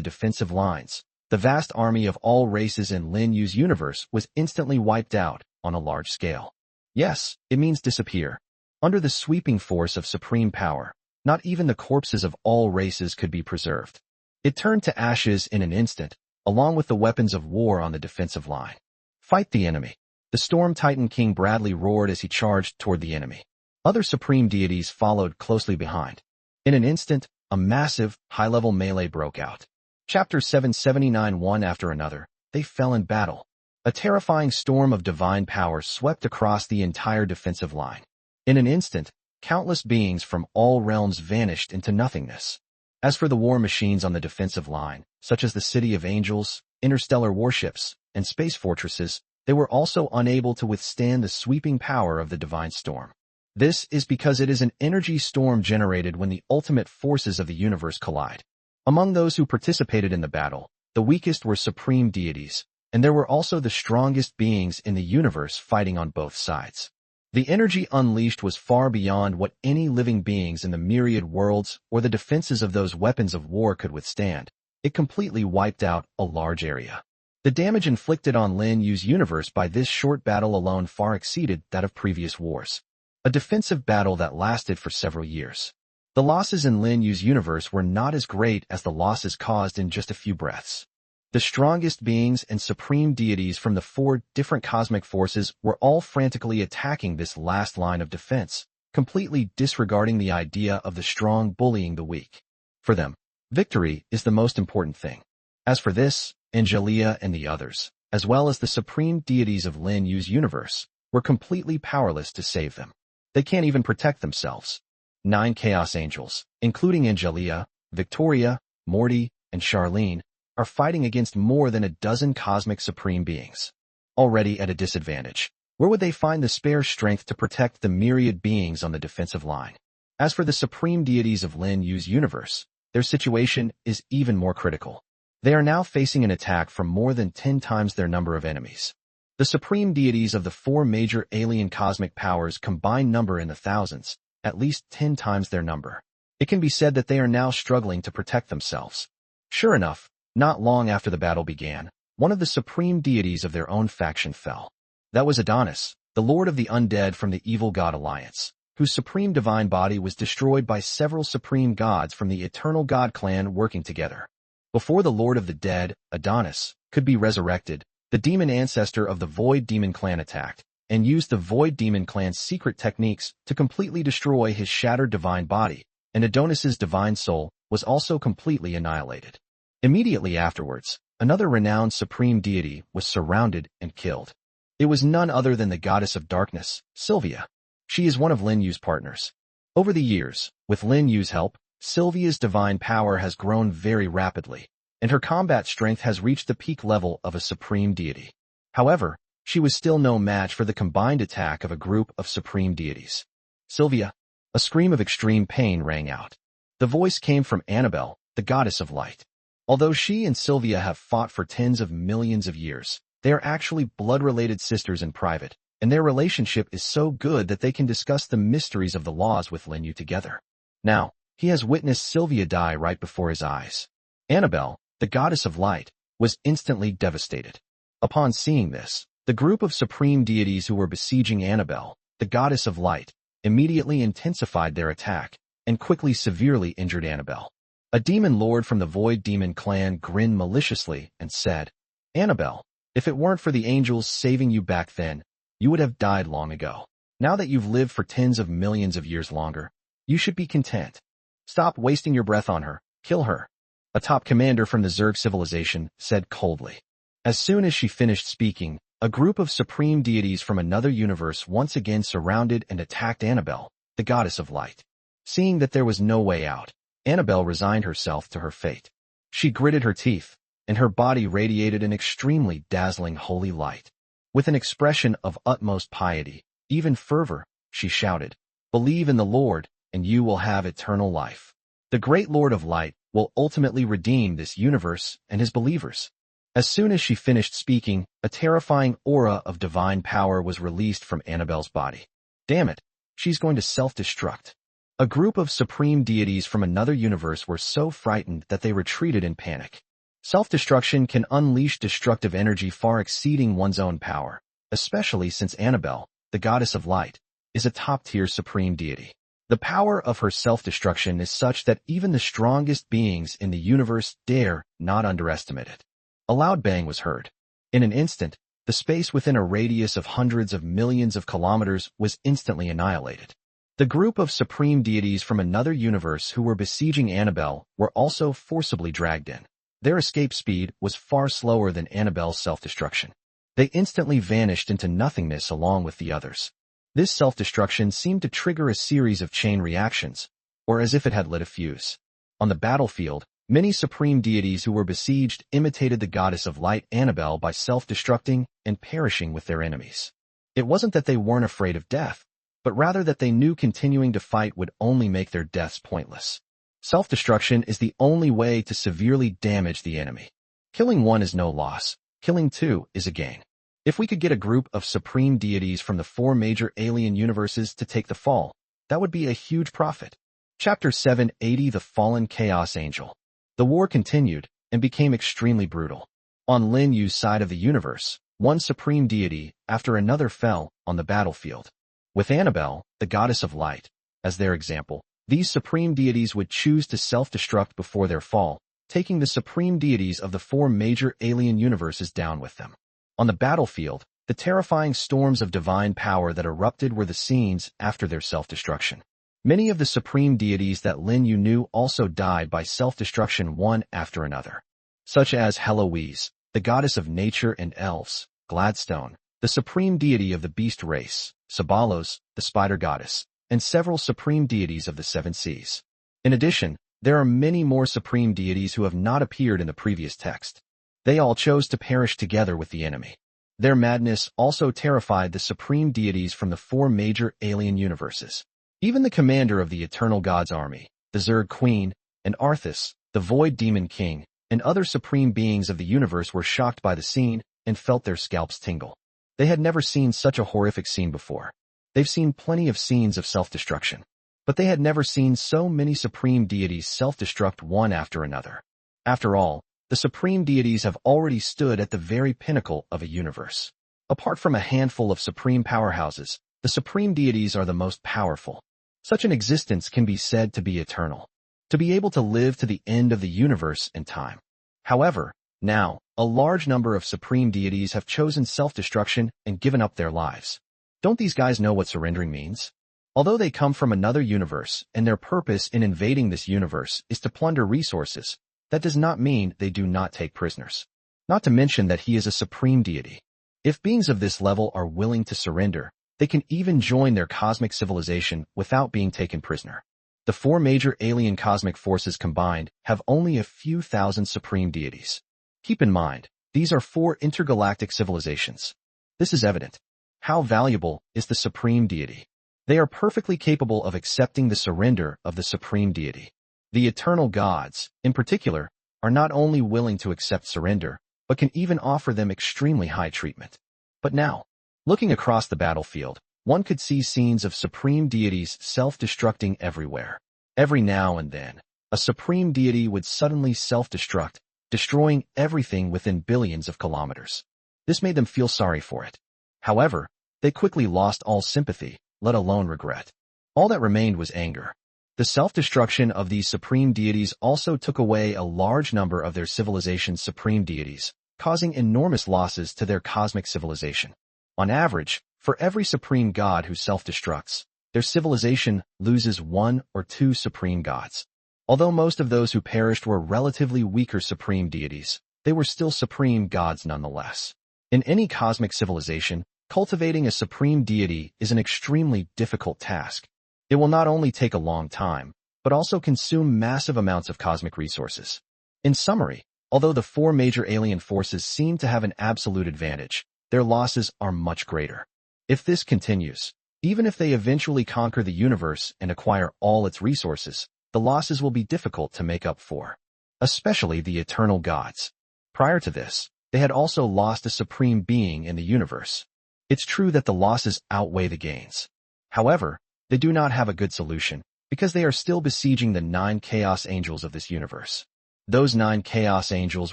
defensive lines, the vast army of all races in Lin Yu's universe was instantly wiped out on a large scale. Yes, it means disappear. Under the sweeping force of supreme power, not even the corpses of all races could be preserved. It turned to ashes in an instant, along with the weapons of war on the defensive line. Fight the enemy. The Storm Titan King Bradley roared as he charged toward the enemy. Other supreme deities followed closely behind. In an instant, a massive, high-level melee broke out. Chapter 779 One after another, they fell in battle. A terrifying storm of divine power swept across the entire defensive line. In an instant, countless beings from all realms vanished into nothingness. As for the war machines on the defensive line, such as the City of Angels, interstellar warships, and space fortresses, they were also unable to withstand the sweeping power of the divine storm. This is because it is an energy storm generated when the ultimate forces of the universe collide. Among those who participated in the battle, the weakest were supreme deities, and there were also the strongest beings in the universe fighting on both sides. The energy unleashed was far beyond what any living beings in the myriad worlds or the defenses of those weapons of war could withstand. It completely wiped out a large area. The damage inflicted on Lin Yu's universe by this short battle alone far exceeded that of previous wars. A defensive battle that lasted for several years. The losses in Lin Yu's universe were not as great as the losses caused in just a few breaths. The strongest beings and supreme deities from the 4 different cosmic forces were all frantically attacking this last line of defense, completely disregarding the idea of the strong bullying the weak. For them, victory is the most important thing. As for this, Angelia and the others, as well as the supreme deities of Lin Yu's universe, were completely powerless to save them. They can't even protect themselves. 9 Chaos Angels, including Angelia, Victoria, Morty, and Charlene, are fighting against more than a dozen cosmic supreme beings. Already at a disadvantage, where would they find the spare strength to protect the myriad beings on the defensive line? As for the supreme deities of Lin Yu's universe, their situation is even more critical. They are now facing an attack from more than 10 times their number of enemies. The supreme deities of the 4 major alien cosmic powers combined number in the thousands, at least 10 times their number. It can be said that they are now struggling to protect themselves. Sure enough, not long after the battle began, one of the supreme deities of their own faction fell. That was Adonis, the lord of the undead from the evil god alliance, whose supreme divine body was destroyed by several supreme gods from the eternal god clan working together. Before the lord of the dead, Adonis, could be resurrected, the demon ancestor of the void demon clan attacked, and used the Void Demon clan's secret techniques to completely destroy his shattered divine body, and Adonis's divine soul was also completely annihilated. Immediately afterwards, another renowned supreme deity was surrounded and killed. It was none other than the goddess of darkness, Sylvia. She is one of Lin Yu's partners. Over the years, with Lin Yu's help, Sylvia's divine power has grown very rapidly, and her combat strength has reached the peak level of a supreme deity. However, she was still no match for the combined attack of a group of supreme deities. Sylvia! A scream of extreme pain rang out. The voice came from Annabelle, the goddess of light. Although she and Sylvia have fought for tens of millions of years, they are actually blood-related sisters in private, and their relationship is so good that they can discuss the mysteries of the laws with Lin Yu together. Now, he has witnessed Sylvia die right before his eyes. Annabelle, the goddess of light, was instantly devastated. Upon seeing this, the group of supreme deities who were besieging Annabelle, the goddess of light, immediately intensified their attack and quickly severely injured Annabelle. A demon lord from the Void Demon clan grinned maliciously and said, "Annabelle, if it weren't for the angels saving you back then, you would have died long ago. Now that you've lived for tens of millions of years longer, you should be content. Stop wasting your breath on her. Kill her." A top commander from the Zerg civilization said coldly. As soon as she finished speaking, a group of supreme deities from another universe once again surrounded and attacked Annabelle, the goddess of light. Seeing that there was no way out, Annabelle resigned herself to her fate. She gritted her teeth, and her body radiated an extremely dazzling holy light. With an expression of utmost piety, even fervor, she shouted, "Believe in the Lord, and you will have eternal life. The great Lord of Light will ultimately redeem this universe and his believers." As soon as she finished speaking, a terrifying aura of divine power was released from Annabelle's body. Damn it, she's going to self-destruct. A group of supreme deities from another universe were so frightened that they retreated in panic. Self-destruction can unleash destructive energy far exceeding one's own power, especially since Annabelle, the goddess of light, is a top-tier supreme deity. The power of her self-destruction is such that even the strongest beings in the universe dare not underestimate it. A loud bang was heard. In an instant, the space within a radius of hundreds of millions of kilometers was instantly annihilated. The group of supreme deities from another universe who were besieging Annabelle were also forcibly dragged in. Their escape speed was far slower than Annabelle's self-destruction. They instantly vanished into nothingness along with the others. This self-destruction seemed to trigger a series of chain reactions, or as if it had lit a fuse. On the battlefield, many supreme deities who were besieged imitated the goddess of light Annabelle by self-destructing and perishing with their enemies. It wasn't that they weren't afraid of death, but rather that they knew continuing to fight would only make their deaths pointless. Self-destruction is the only way to severely damage the enemy. Killing one is no loss. Killing two is a gain. If we could get a group of supreme deities from the 4 major alien universes to take the fall, that would be a huge profit. Chapter 780 The Fallen Chaos Angel. The war continued and became extremely brutal. On Lin Yu's side of the universe, one supreme deity after another fell on the battlefield. With Annabelle, the goddess of light, as their example, these supreme deities would choose to self-destruct before their fall, taking the supreme deities of the 4 major alien universes down with them. On the battlefield, the terrifying storms of divine power that erupted were the scenes after their self-destruction. Many of the supreme deities that Lin Yu knew also died by self-destruction one after another, such as Heloise, the goddess of nature and elves, Gladstone, the supreme deity of the beast race, Sabalos, the spider goddess, and several supreme deities of the 7 seas. In addition, there are many more supreme deities who have not appeared in the previous text. They all chose to perish together with the enemy. Their madness also terrified the supreme deities from the 4 major alien universes. Even the commander of the Eternal God's army, the Zerg Queen, and Arthas, the Void Demon King, and other supreme beings of the universe were shocked by the scene and felt their scalps tingle. They had never seen such a horrific scene before. They've seen plenty of scenes of self-destruction, but they had never seen so many supreme deities self-destruct one after another. After all, the supreme deities have already stood at the very pinnacle of a universe. Apart from a handful of supreme powerhouses, the supreme deities are the most powerful. Such an existence can be said to be eternal, to be able to live to the end of the universe and time. However, now, a large number of supreme deities have chosen self-destruction and given up their lives. Don't these guys know what surrendering means? Although they come from another universe and their purpose in invading this universe is to plunder resources, that does not mean they do not take prisoners. Not to mention that he is a supreme deity. If beings of this level are willing to surrender, they can even join their cosmic civilization without being taken prisoner. The 4 major alien cosmic forces combined have only a few thousand supreme deities. Keep in mind, these are 4 intergalactic civilizations. This is evident. How valuable is the supreme deity? They are perfectly capable of accepting the surrender of the supreme deity. The eternal gods, in particular, are not only willing to accept surrender, but can even offer them extremely high treatment. But now, looking across the battlefield, one could see scenes of supreme deities self-destructing everywhere. Every now and then, a supreme deity would suddenly self-destruct, destroying everything within billions of kilometers. This made them feel sorry for it. However, they quickly lost all sympathy, let alone regret. All that remained was anger. The self-destruction of these supreme deities also took away a large number of their civilization's supreme deities, causing enormous losses to their cosmic civilization. On average, for every supreme god who self-destructs, their civilization loses 1 or 2 supreme gods. Although most of those who perished were relatively weaker supreme deities, they were still supreme gods nonetheless. In any cosmic civilization, cultivating a supreme deity is an extremely difficult task. It will not only take a long time, but also consume massive amounts of cosmic resources. In summary, although the 4 major alien forces seem to have an absolute advantage, their losses are much greater. If this continues, even if they eventually conquer the universe and acquire all its resources, the losses will be difficult to make up for, especially the eternal gods. Prior to this, they had also lost a supreme being in the universe. It's true that the losses outweigh the gains. However, they do not have a good solution, because they are still besieging the 9 chaos angels of this universe. Those 9 chaos angels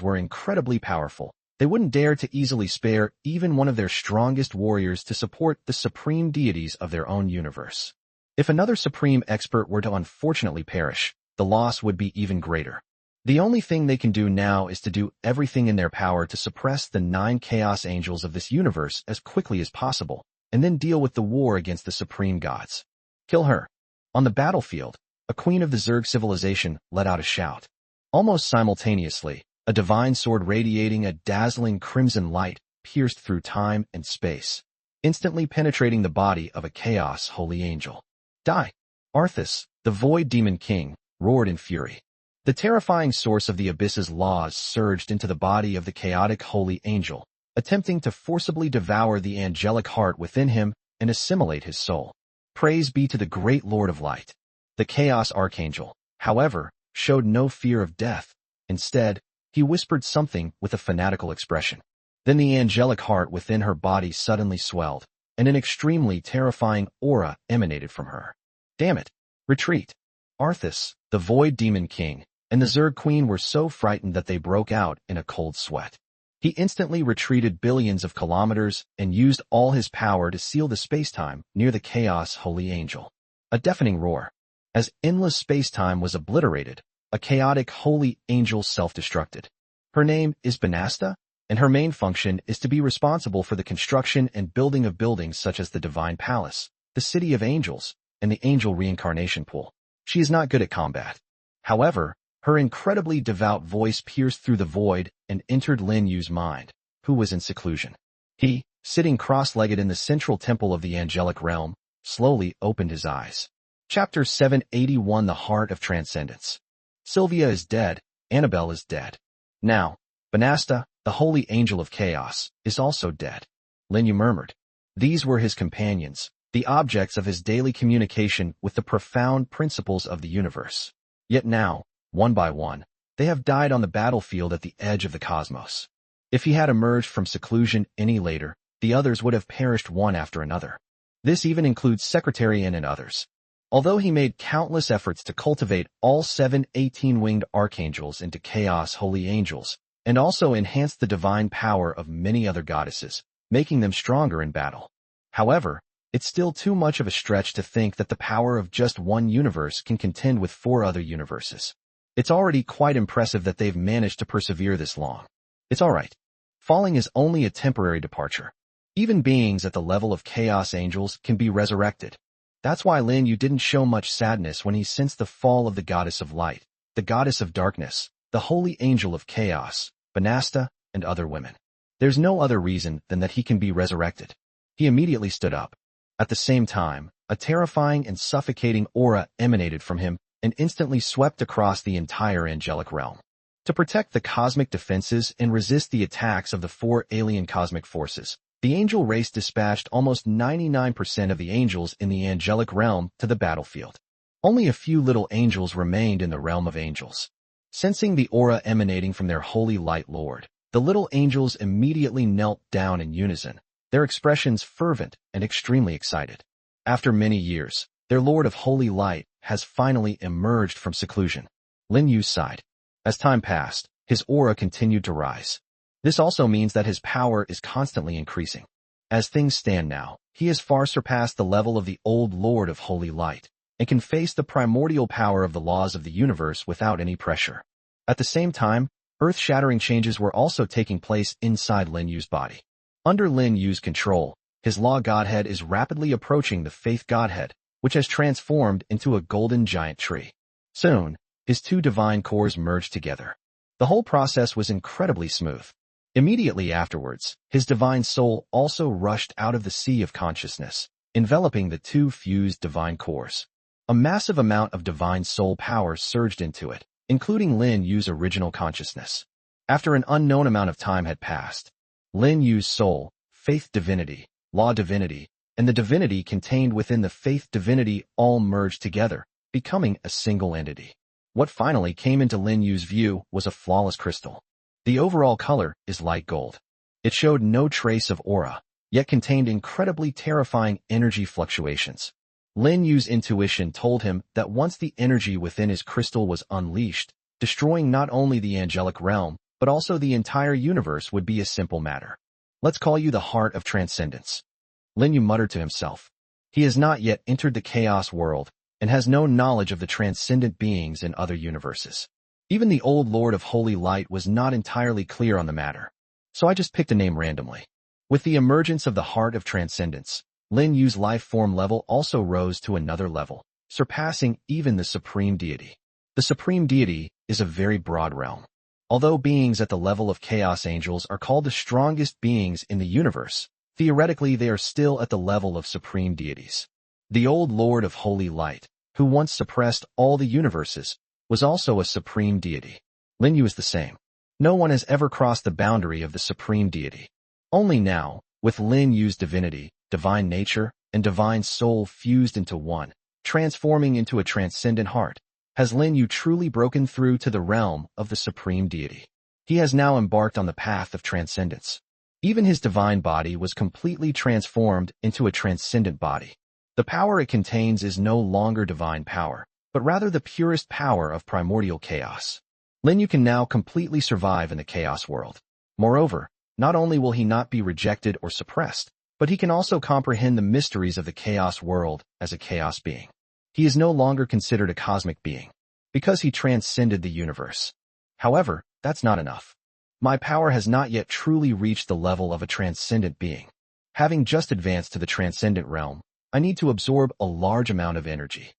were incredibly powerful. They wouldn't dare to easily spare even one of their strongest warriors to support the supreme deities of their own universe. If another supreme expert were to unfortunately perish, the loss would be even greater. The only thing they can do now is to do everything in their power to suppress the 9 chaos angels of this universe as quickly as possible, and then deal with the war against the supreme gods. Kill her. On the battlefield, a queen of the Zerg civilization let out a shout. Almost simultaneously, a divine sword radiating a dazzling crimson light pierced through time and space, instantly penetrating the body of a chaos holy angel. Die! Arthas, the Void Demon King, roared in fury. The terrifying source of the abyss's laws surged into the body of the chaotic holy angel, attempting to forcibly devour the angelic heart within him and assimilate his soul. Praise be to the great Lord of Light. The Chaos Archangel, however, showed no fear of death. Instead, he whispered something with a fanatical expression. Then the angelic heart within her body suddenly swelled, and an extremely terrifying aura emanated from her. Damn it! Retreat! Arthas, the Void Demon King, and the Zerg Queen were so frightened that they broke out in a cold sweat. He instantly retreated billions of kilometers and used all his power to seal the spacetime near the Chaos Holy Angel. A deafening roar. As endless spacetime was obliterated, a chaotic holy angel self-destructed. Her name is Banasta, and her main function is to be responsible for the construction and building of buildings such as the Divine Palace, the City of Angels, and the Angel Reincarnation Pool. She is not good at combat. However, her incredibly devout voice pierced through the void and entered Lin Yu's mind, who was in seclusion. He, sitting cross-legged in the central temple of the angelic realm, slowly opened his eyes. Chapter 781 The Heart of Transcendence. Sylvia is dead, Annabelle is dead. Now, Banasta, the holy angel of chaos, is also dead. Lin Yu murmured. These were his companions, the objects of his daily communication with the profound principles of the universe. Yet now, one by one, they have died on the battlefield at the edge of the cosmos. If he had emerged from seclusion any later, the others would have perished one after another. This even includes Secretarian and others. Although he made countless efforts to cultivate all 7 18-winged archangels into chaos holy angels, and also enhanced the divine power of many other goddesses, making them stronger in battle. However, it's still too much of a stretch to think that the power of just one universe can contend with 4 other universes. It's already quite impressive that they've managed to persevere this long. It's alright. Falling is only a temporary departure. Even beings at the level of chaos angels can be resurrected. That's why Lin Yu didn't show much sadness when he sensed the fall of the goddess of light, the goddess of darkness, the holy angel of chaos, Banasta, and other women. There's no other reason than that he can be resurrected. He immediately stood up. At the same time, a terrifying and suffocating aura emanated from him and instantly swept across the entire angelic realm. To protect the cosmic defenses and resist the attacks of the 4 alien cosmic forces, the angel race dispatched almost 99% of the angels in the angelic realm to the battlefield. Only a few little angels remained in the realm of angels. Sensing the aura emanating from their holy light lord, the little angels immediately knelt down in unison, their expressions fervent and extremely excited. After many years, their lord of holy light has finally emerged from seclusion. Lin Yu sighed. As time passed, his aura continued to rise. This also means that his power is constantly increasing. As things stand now, he has far surpassed the level of the old Lord of Holy Light, and can face the primordial power of the laws of the universe without any pressure. At the same time, earth-shattering changes were also taking place inside Lin Yu's body. Under Lin Yu's control, his law godhead is rapidly approaching the faith godhead, which has transformed into a golden giant tree. Soon, his 2 divine cores merged together. The whole process was incredibly smooth. Immediately afterwards, his divine soul also rushed out of the sea of consciousness, enveloping the 2 fused divine cores. A massive amount of divine soul power surged into it, including Lin Yu's original consciousness. After an unknown amount of time had passed, Lin Yu's soul, faith divinity, law divinity, and the divinity contained within the faith divinity all merged together, becoming a single entity. What finally came into Lin Yu's view was a flawless crystal. The overall color is light gold. It showed no trace of aura, yet contained incredibly terrifying energy fluctuations. Lin Yu's intuition told him that once the energy within his crystal was unleashed, destroying not only the angelic realm, but also the entire universe would be a simple matter. Let's call you the heart of transcendence. Lin Yu muttered to himself. He has not yet entered the chaos world, and has no knowledge of the transcendent beings in other universes. Even the old Lord of Holy Light was not entirely clear on the matter, so I just picked a name randomly. With the emergence of the heart of transcendence, Lin Yu's life form level also rose to another level, surpassing even the supreme deity. The supreme deity is a very broad realm. Although beings at the level of chaos angels are called the strongest beings in the universe, theoretically they are still at the level of supreme deities. The old Lord of Holy Light, who once suppressed all the universes, was also a supreme deity. Lin Yu is the same. No one has ever crossed the boundary of the supreme deity. Only now, with Lin Yu's divinity, divine nature, and divine soul fused into one, transforming into a transcendent heart, has Lin Yu truly broken through to the realm of the supreme deity. He has now embarked on the path of transcendence. Even his divine body was completely transformed into a transcendent body. The power it contains is no longer divine power, but rather the purest power of primordial chaos. Lin Yu can now completely survive in the chaos world. Moreover, not only will he not be rejected or suppressed, but he can also comprehend the mysteries of the chaos world as a chaos being. He is no longer considered a cosmic being, because he transcended the universe. However, that's not enough. My power has not yet truly reached the level of a transcendent being. Having just advanced to the transcendent realm, I need to absorb a large amount of energy.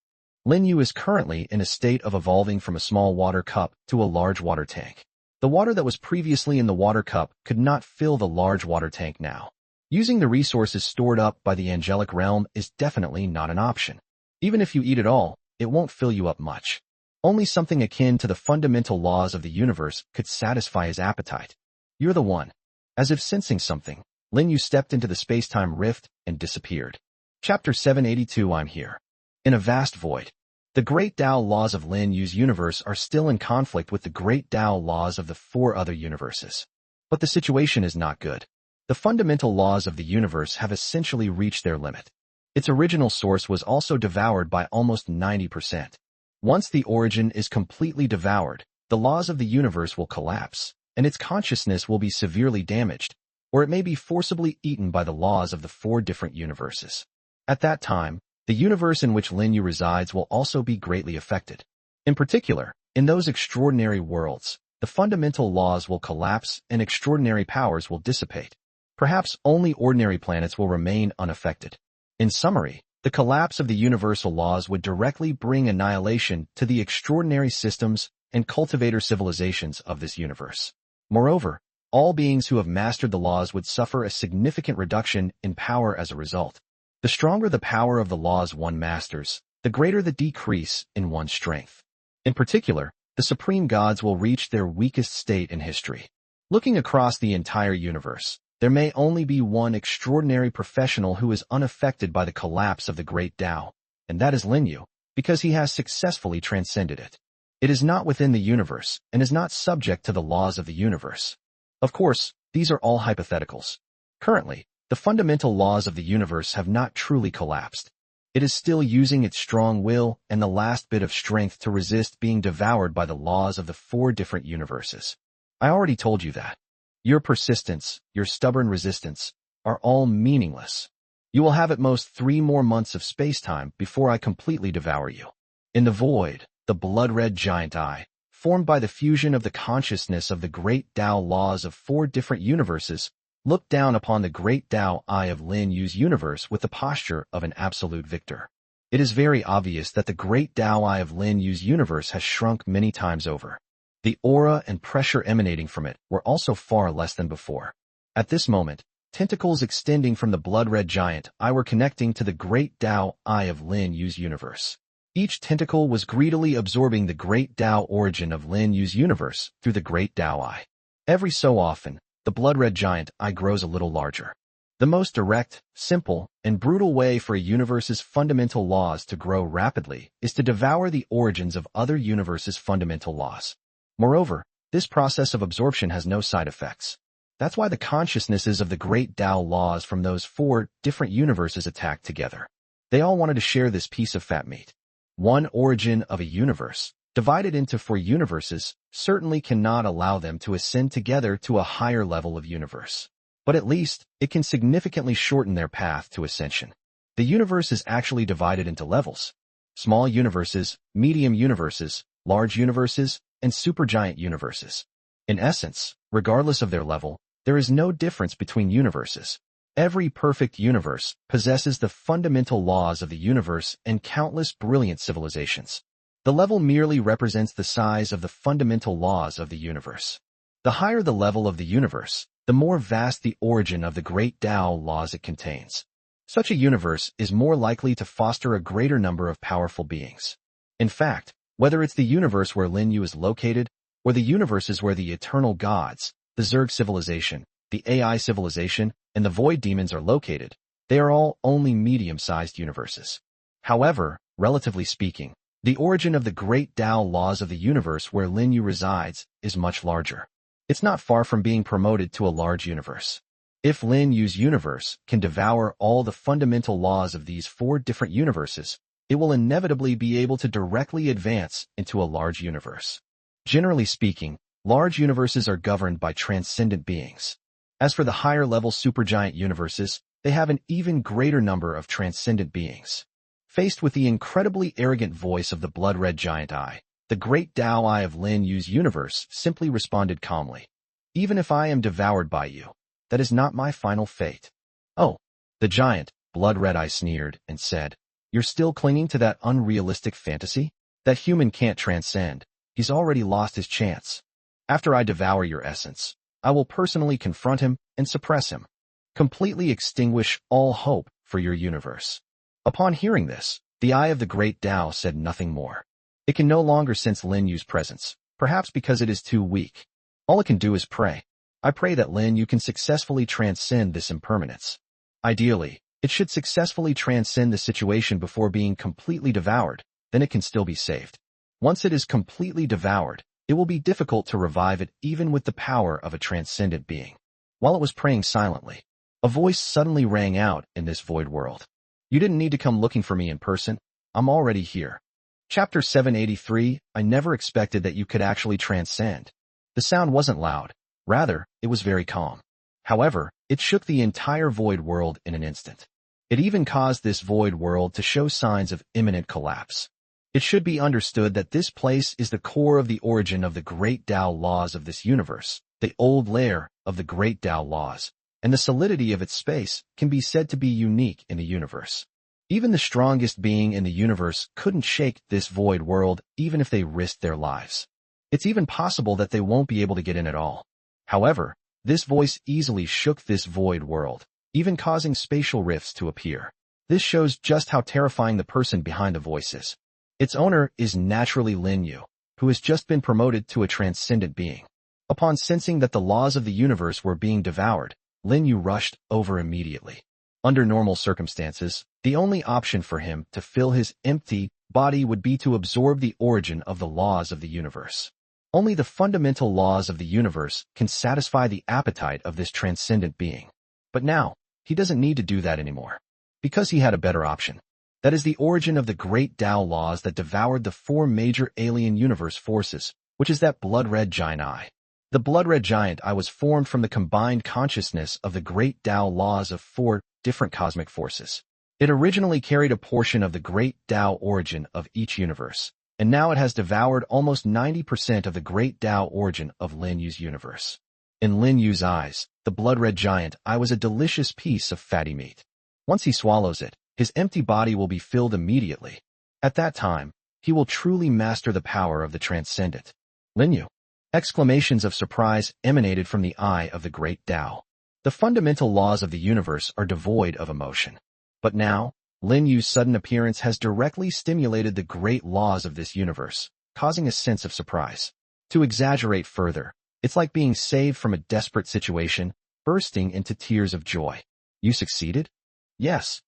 Lin Yu is currently in a state of evolving from a small water cup to a large water tank. The water that was previously in the water cup could not fill the large water tank now. Using the resources stored up by the angelic realm is definitely not an option. Even if you eat it all, it won't fill you up much. Only something akin to the fundamental laws of the universe could satisfy his appetite. You're the one. As if sensing something, Lin Yu stepped into the space-time rift and disappeared. Chapter 782. I'm here. In a vast void. The great Tao laws of Lin Yu's universe are still in conflict with the great Tao laws of the 4 other universes. But the situation is not good. The fundamental laws of the universe have essentially reached their limit. Its original source was also devoured by almost 90%. Once the origin is completely devoured, the laws of the universe will collapse, and its consciousness will be severely damaged, or it may be forcibly eaten by the laws of the 4 different universes. At that time, the universe in which Lin Yu resides will also be greatly affected. In particular, in those extraordinary worlds, the fundamental laws will collapse and extraordinary powers will dissipate. Perhaps only ordinary planets will remain unaffected. In summary, the collapse of the universal laws would directly bring annihilation to the extraordinary systems and cultivator civilizations of this universe. Moreover, all beings who have mastered the laws would suffer a significant reduction in power as a result. The stronger the power of the laws one masters, the greater the decrease in one's strength. In particular, the supreme gods will reach their weakest state in history. Looking across the entire universe, there may only be one extraordinary professional who is unaffected by the collapse of the great Tao, and that is Lin Yu, because he has successfully transcended it. It is not within the universe and is not subject to the laws of the universe. Of course, these are all hypotheticals. Currently, the fundamental laws of the universe have not truly collapsed. It is still using its strong will and the last bit of strength to resist being devoured by the laws of the 4 different universes. I already told you that. Your persistence, your stubborn resistance, are all meaningless. You will have at most 3 more months of space-time before I completely devour you. In the void, the blood-red giant eye, formed by the fusion of the consciousness of the great Tao laws of 4 different universes, looked down upon the great Tao eye of Lin Yu's universe with the posture of an absolute victor. It is very obvious that the great Tao eye of Lin Yu's universe has shrunk many times over. The aura and pressure emanating from it were also far less than before. At this moment, tentacles extending from the blood-red giant eye were connecting to the great Tao eye of Lin Yu's universe. Each tentacle was greedily absorbing the great Tao origin of Lin Yu's universe through the great Tao eye. Every so often, the blood-red giant eye grows a little larger. The most direct, simple, and brutal way for a universe's fundamental laws to grow rapidly is to devour the origins of other universes' fundamental laws. Moreover, this process of absorption has no side effects. That's why the consciousnesses of the great Tao laws from those 4 different universes attacked together. They all wanted to share this piece of fat meat. One origin of a universe, divided into 4 universes, certainly cannot allow them to ascend together to a higher level of universe. But at least, it can significantly shorten their path to ascension. The universe is actually divided into levels. Small universes, medium universes, large universes, and supergiant universes. In essence, regardless of their level, there is no difference between universes. Every perfect universe possesses the fundamental laws of the universe and countless brilliant civilizations. The level merely represents the size of the fundamental laws of the universe. The higher the level of the universe, the more vast the origin of the great Tao laws it contains. Such a universe is more likely to foster a greater number of powerful beings. In fact, whether it's the universe where Lin Yu is located, or the universes where the eternal gods, the Zerg civilization, the AI civilization, and the void demons are located, they are all only medium-sized universes. However, relatively speaking, the origin of the great Tao laws of the universe where Lin Yu resides is much larger. It's not far from being promoted to a large universe. If Lin Yu's universe can devour all the fundamental laws of these 4 different universes, it will inevitably be able to directly advance into a large universe. Generally speaking, large universes are governed by transcendent beings. As for the higher-level supergiant universes, they have an even greater number of transcendent beings. Faced with the incredibly arrogant voice of the blood-red giant eye, the great Tao eye of Lin Yu's universe simply responded calmly. Even if I am devoured by you, that is not my final fate. Oh, the giant, blood-red eye sneered and said, you're still clinging to that unrealistic fantasy? That human can't transcend. He's already lost his chance. After I devour your essence, I will personally confront him and suppress him. Completely extinguish all hope for your universe. Upon hearing this, the eye of the great Tao said nothing more. It can no longer sense Lin Yu's presence, perhaps because it is too weak. All it can do is pray. I pray that Lin Yu can successfully transcend this impermanence. Ideally, it should successfully transcend the situation before being completely devoured, then it can still be saved. Once it is completely devoured, it will be difficult to revive it even with the power of a transcendent being. While it was praying silently, a voice suddenly rang out in this void world. You didn't need to come looking for me in person. I'm already here. Chapter 783, I never expected that you could actually transcend. The sound wasn't loud. Rather, it was very calm. However, it shook the entire void world in an instant. It even caused this void world to show signs of imminent collapse. It should be understood that this place is the core of the origin of the great Tao laws of this universe, the old lair of the great Tao laws. and the solidity of its space can be said to be unique in the universe. Even the strongest being in the universe couldn't shake this void world even if they risked their lives. It's even possible that they won't be able to get in at all. However, this voice easily shook this void world, even causing spatial rifts to appear. This shows just how terrifying the person behind the voice is. Its owner is naturally Lin Yu, who has just been promoted to a transcendent being. Upon sensing that the laws of the universe were being devoured, Lin Yu rushed over immediately. Under normal circumstances, the only option for him to fill his empty body would be to absorb the origin of the laws of the universe. Only the fundamental laws of the universe can satisfy the appetite of this transcendent being. But now, he doesn't need to do that anymore. Because he had a better option. That is the origin of the great Tao laws that devoured the four major alien universe forces, which is that blood-red giant eye. The blood-red giant eye was formed from the combined consciousness of the great Tao laws of four different cosmic forces. It originally carried a portion of the great Tao origin of each universe, and now it has devoured almost 90% of the great Tao origin of Lin Yu's universe. In Lin Yu's eyes, the blood-red giant eye was a delicious piece of fatty meat. Once he swallows it, his empty body will be filled immediately. At that time, he will truly master the power of the transcendent. Lin Yu. Exclamations of surprise emanated from the eye of the great Tao. The fundamental laws of the universe are devoid of emotion. But now, Lin Yu's sudden appearance has directly stimulated the great laws of this universe, causing a sense of surprise. To exaggerate further, it's like being saved from a desperate situation, bursting into tears of joy. You succeeded? Yes.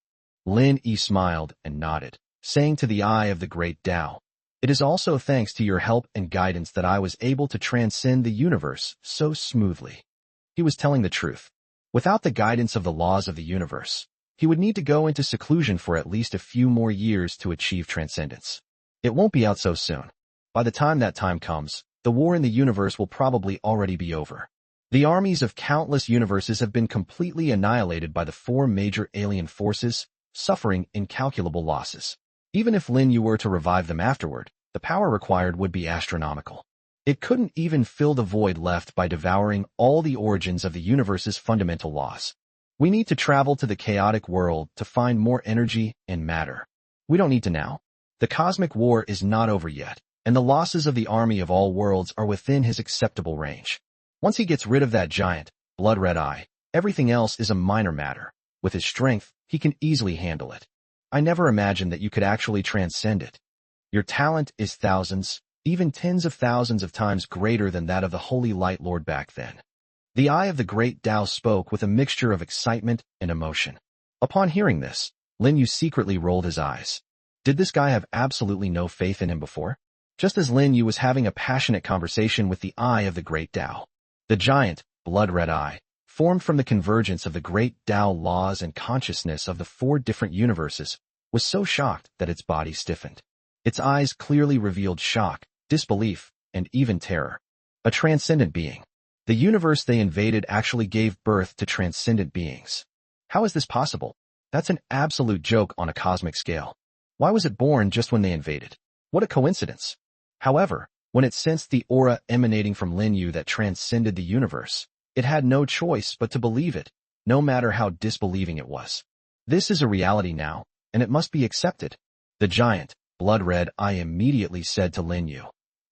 Lin Yu smiled and nodded, saying to the eye of the great Tao, "It is also thanks to your help and guidance that I was able to transcend the universe so smoothly." He was telling the truth. Without the guidance of the laws of the universe, he would need to go into seclusion for at least a few more years to achieve transcendence. It won't be out so soon. By the time that time comes, the war in the universe will probably already be over. The armies of countless universes have been completely annihilated by the four major alien forces, suffering incalculable losses. Even if Lin Yu were to revive them afterward, the power required would be astronomical. It couldn't even fill the void left by devouring all the origins of the universe's fundamental laws. We need to travel to the chaotic world to find more energy and matter. We don't need to now. The cosmic war is not over yet, and the losses of the army of all worlds are within his acceptable range. Once he gets rid of that giant, blood-red eye, everything else is a minor matter. With his strength, he can easily handle it. I never imagined that you could actually transcend it. Your talent is thousands, even tens of thousands of times greater than that of the Holy Light Lord back then. The eye of the great Tao spoke with a mixture of excitement and emotion. Upon hearing this, Lin Yu secretly rolled his eyes. Did this guy have absolutely no faith in him before? Just as Lin Yu was having a passionate conversation with the eye of the great Tao, the giant, blood-red eye, formed from the convergence of the great Tao laws and consciousness of the four different universes, was so shocked that its body stiffened. Its eyes clearly revealed shock, disbelief, and even terror. A transcendent being. The universe they invaded actually gave birth to transcendent beings. How is this possible? That's an absolute joke on a cosmic scale. Why was it born just when they invaded? What a coincidence. However, when it sensed the aura emanating from Lin Yu that transcended the universe, it had no choice but to believe it, no matter how disbelieving it was. This is a reality now, and it must be accepted. The giant, blood-red eye immediately said to Lin Yu,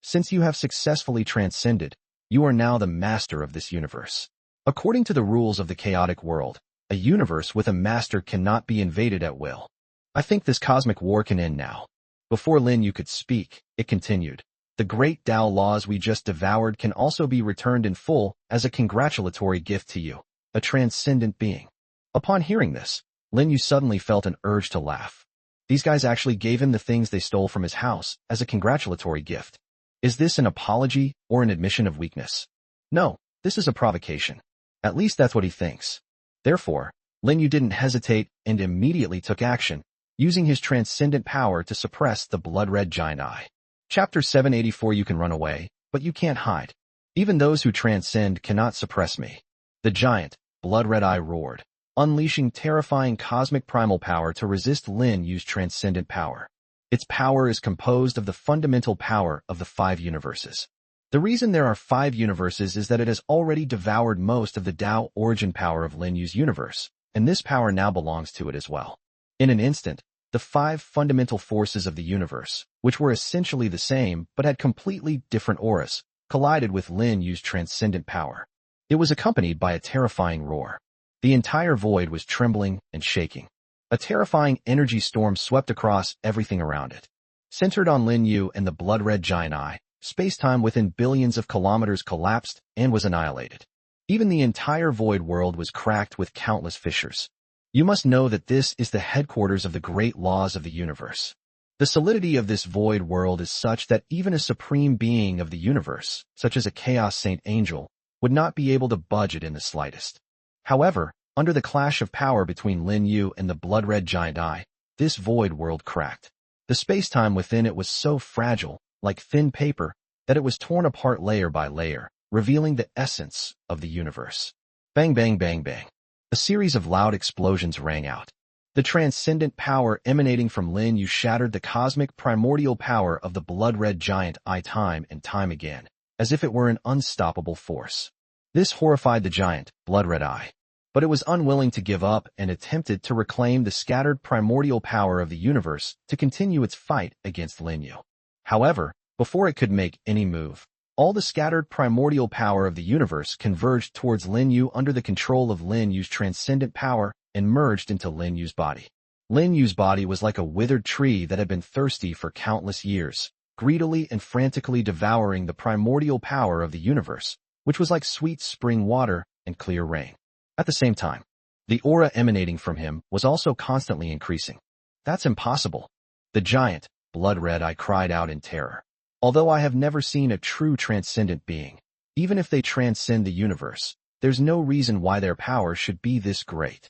"Since you have successfully transcended, you are now the master of this universe. According to the rules of the chaotic world, a universe with a master cannot be invaded at will. I think this cosmic war can end now." Before Lin Yu could speak, it continued, "The great Tao laws we just devoured can also be returned in full as a congratulatory gift to you, a transcendent being." Upon hearing this, Lin Yu suddenly felt an urge to laugh. These guys actually gave him the things they stole from his house as a congratulatory gift. Is this an apology or an admission of weakness? No, this is a provocation. At least that's what he thinks. Therefore, Lin Yu didn't hesitate and immediately took action, using his transcendent power to suppress the blood-red giant eye. Chapter 784. You can run away, but you can't hide. Even those who transcend cannot suppress me. The giant, blood-red eye roared, unleashing terrifying cosmic primal power to resist Lin Yu's transcendent power. Its power is composed of the fundamental power of the five universes. The reason there are 5 universes is that it has already devoured most of the Tao origin power of Lin Yu's universe, and this power now belongs to it as well. In an instant, the 5 fundamental forces of the universe, which were essentially the same but had completely different auras, collided with Lin Yu's transcendent power. It was accompanied by a terrifying roar. The entire void was trembling and shaking. A terrifying energy storm swept across everything around it. Centered on Lin Yu and the blood-red giant eye, space-time within billions of kilometers collapsed and was annihilated. Even the entire void world was cracked with countless fissures. You must know that this is the headquarters of the great laws of the universe. The solidity of this void world is such that even a supreme being of the universe, such as a chaos saint angel, would not be able to budge it in the slightest. However, under the clash of power between Lin Yu and the blood-red giant eye, this void world cracked. The space-time within it was so fragile, like thin paper, that it was torn apart layer by layer, revealing the essence of the universe. Bang, bang, bang, bang. A series of loud explosions rang out. The transcendent power emanating from Lin Yu shattered the cosmic primordial power of the blood-red giant eye time and time again, as if it were an unstoppable force. This horrified the giant, blood-red eye. But it was unwilling to give up and attempted to reclaim the scattered primordial power of the universe to continue its fight against Lin Yu. However, before it could make any move, all the scattered primordial power of the universe converged towards Lin Yu under the control of Lin Yu's transcendent power and merged into Lin Yu's body. Lin Yu's body was like a withered tree that had been thirsty for countless years, greedily and frantically devouring the primordial power of the universe, which was like sweet spring water and clear rain. At the same time, the aura emanating from him was also constantly increasing. That's impossible. The giant, blood-red eye cried out in terror. Although I have never seen a true transcendent being, even if they transcend the universe, there's no reason why their power should be this great.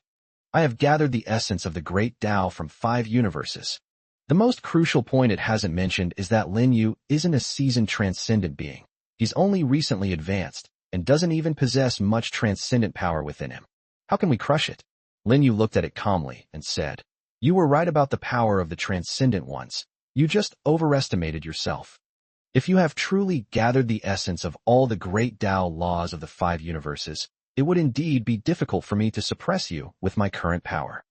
I have gathered the essence of the great Tao from 5 universes. The most crucial point it hasn't mentioned is that Lin Yu isn't a seasoned transcendent being. He's only recently advanced, and doesn't even possess much transcendent power within him. How can we crush it? Lin Yu looked at it calmly and said, "You were right about the power of the transcendent ones. You just overestimated yourself. If you have truly gathered the essence of all the great Tao laws of the 5 universes, it would indeed be difficult for me to suppress you with my current power.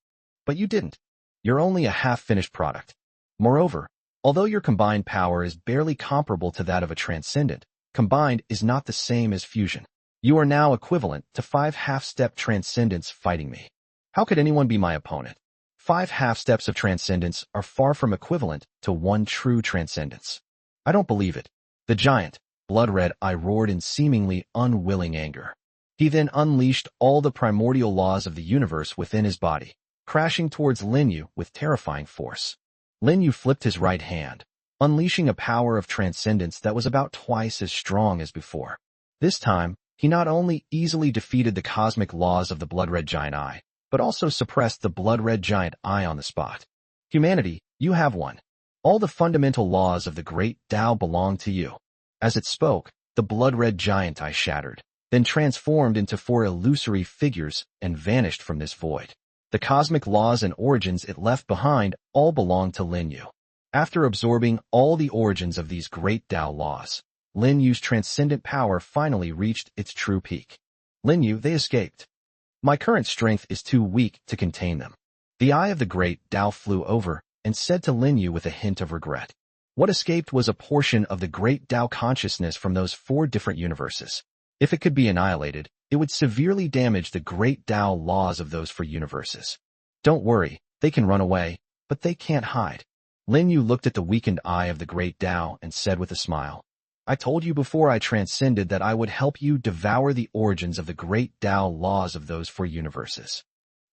But you didn't. You're only a half-finished product. Moreover, although your combined power is barely comparable to that of a transcendent, combined is not the same as fusion. You are now equivalent to 5 half-step transcendents fighting me. How could anyone be my opponent? 5 half-steps of transcendence are far from equivalent to 1 true transcendence. I don't believe it." The giant, blood-red eye roared in seemingly unwilling anger. He then unleashed all the primordial laws of the universe within his body, crashing towards Lin Yu with terrifying force. Lin Yu flipped his right hand, unleashing a power of transcendence that was about twice as strong as before. This time, he not only easily defeated the cosmic laws of the blood-red giant eye, but also suppressed the blood-red giant eye on the spot. "Humanity, you have won. All the fundamental laws of the great Tao belong to you." As it spoke, the blood-red giant eye shattered, then transformed into 4 illusory figures and vanished from this void. The cosmic laws and origins it left behind all belonged to Lin Yu. After absorbing all the origins of these great Tao laws, Lin Yu's transcendent power finally reached its true peak. "Lin Yu, they escaped. My current strength is too weak to contain them." The eye of the great Tao flew over and said to Lin Yu with a hint of regret. What escaped was a portion of the great Tao consciousness from those 4 different universes. If it could be annihilated, it would severely damage the great Tao laws of those 4 universes. "Don't worry, they can run away, but they can't hide." Lin Yu looked at the weakened eye of the great Tao and said with a smile, "I told you before I transcended that I would help you devour the origins of the great Tao laws of those 4 universes.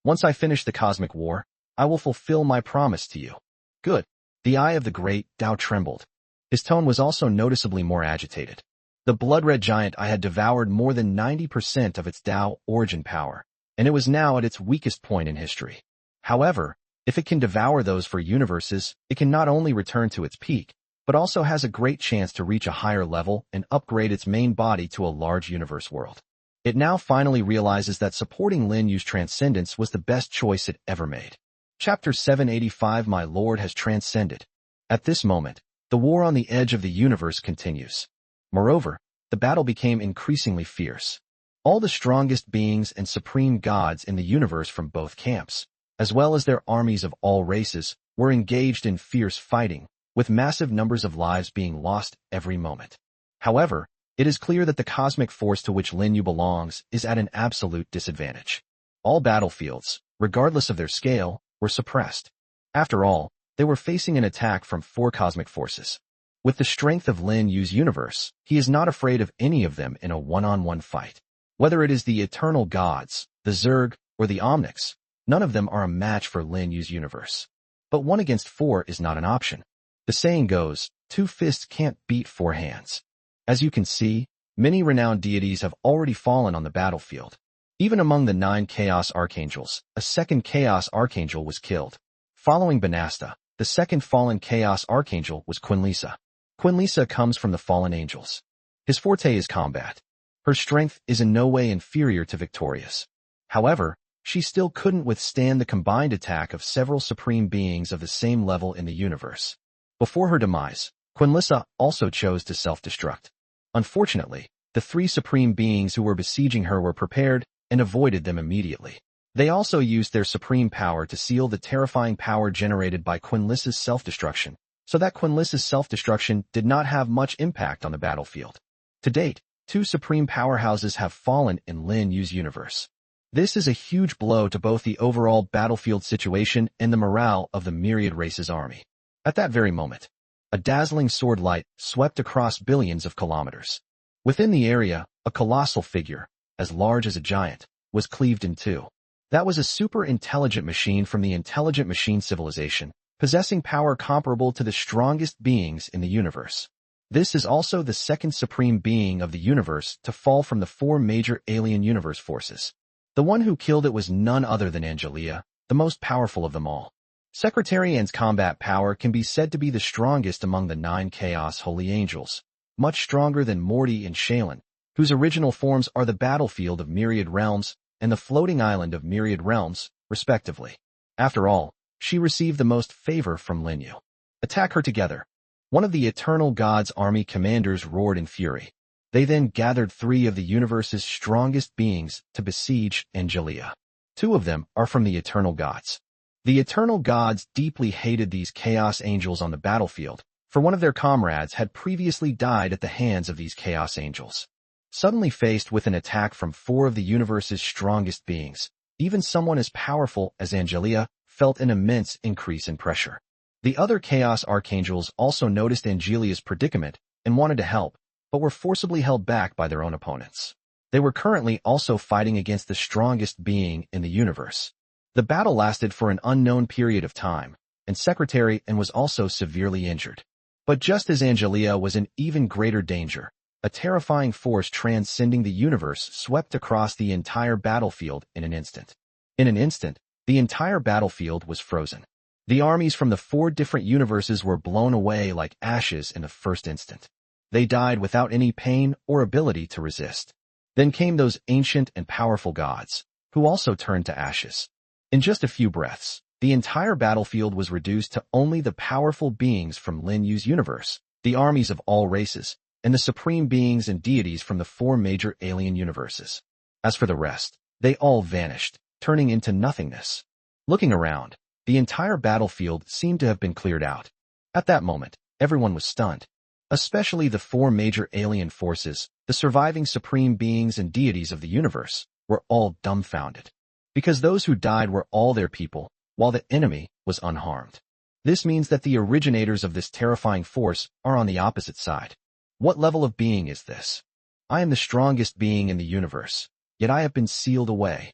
Once I finish the cosmic war, I will fulfill my promise to you." "Good." The eye of the great Tao trembled. His tone was also noticeably more agitated. The blood-red giant eye had devoured more than 90% of its Tao origin power, and it was now at its weakest point in history. However, if it can devour those 4 universes, it can not only return to its peak, but also has a great chance to reach a higher level and upgrade its main body to a large universe world. It now finally realizes that supporting Lin Yu's transcendence was the best choice it ever made. Chapter 785 My Lord has transcended. At this moment, the war on the edge of the universe continues. Moreover, the battle became increasingly fierce. All the strongest beings and supreme gods in the universe from both camps, as well as their armies of all races, were engaged in fierce fighting, with massive numbers of lives being lost every moment. However, it is clear that the cosmic force to which Lin Yu belongs is at an absolute disadvantage. All battlefields, regardless of their scale, were suppressed. After all, they were facing an attack from 4 cosmic forces. With the strength of Lin Yu's universe, he is not afraid of any of them in a one-on-one fight. Whether it is the eternal gods, the Zerg, or the Omnics, none of them are a match for Lin Yu's universe. But 1 against 4 is not an option. The saying goes, 2 fists can't beat 4 hands. As you can see, many renowned deities have already fallen on the battlefield. Even among the 9 Chaos Archangels, a second Chaos Archangel was killed. Following Banasta, the second fallen Chaos Archangel was Quinnissa. Quinnissa comes from the fallen angels. His forte is combat. Her strength is in no way inferior to Victoria's. However, she still couldn't withstand the combined attack of several supreme beings of the same level in the universe. Before her demise, Quinnissa also chose to self-destruct. Unfortunately, the 3 supreme beings who were besieging her were prepared and avoided them immediately. They also used their supreme power to seal the terrifying power generated by Quinlissa's self-destruction, so that Quinlissa's self-destruction did not have much impact on the battlefield. To date, 2 supreme powerhouses have fallen in Lin Yu's universe. This is a huge blow to both the overall battlefield situation and the morale of the Myriad Race's army. At that very moment, a dazzling sword light swept across billions of kilometers. Within the area, a colossal figure, as large as a giant, was cleaved in 2. That was a super-intelligent machine from the intelligent machine civilization, possessing power comparable to the strongest beings in the universe. This is also the second supreme being of the universe to fall from the 4 major alien universe forces. The one who killed it was none other than Angelia, the most powerful of them all. Secretary An's combat power can be said to be the strongest among the 9 Chaos Holy Angels, much stronger than Morty and Shaylin, whose original forms are the battlefield of Myriad Realms and the floating island of Myriad Realms, respectively. After all, she received the most favor from Lin Yu. Attack her together. One of the Eternal Gods' army commanders roared in fury. They then gathered 3 of the universe's strongest beings to besiege Angelia. 2 of them are from the Eternal Gods. The Eternal Gods deeply hated these Chaos Angels on the battlefield, for one of their comrades had previously died at the hands of these Chaos Angels. Suddenly faced with an attack from 4 of the universe's strongest beings, even someone as powerful as Angelia felt an immense increase in pressure. The other Chaos Archangels also noticed Angelia's predicament and wanted to help, but were forcibly held back by their own opponents. They were currently also fighting against the strongest being in the universe. The battle lasted for an unknown period of time, and Secretary An was also severely injured. But just as Angelia was in even greater danger, a terrifying force transcending the universe swept across the entire battlefield in an instant. In an instant, the entire battlefield was frozen. The armies from the 4 different universes were blown away like ashes in the first instant. They died without any pain or ability to resist. Then came those ancient and powerful gods, who also turned to ashes. In just a few breaths, the entire battlefield was reduced to only the powerful beings from Lin Yu's universe, the armies of all races, and the supreme beings and deities from the 4 major alien universes. As for the rest, they all vanished, turning into nothingness. Looking around, the entire battlefield seemed to have been cleared out. At that moment, everyone was stunned. Especially the 4 major alien forces, the surviving supreme beings and deities of the universe, were all dumbfounded. Because those who died were all their people, while the enemy was unharmed. This means that the originators of this terrifying force are on the opposite side. What level of being is this? I am the strongest being in the universe, yet I have been sealed away.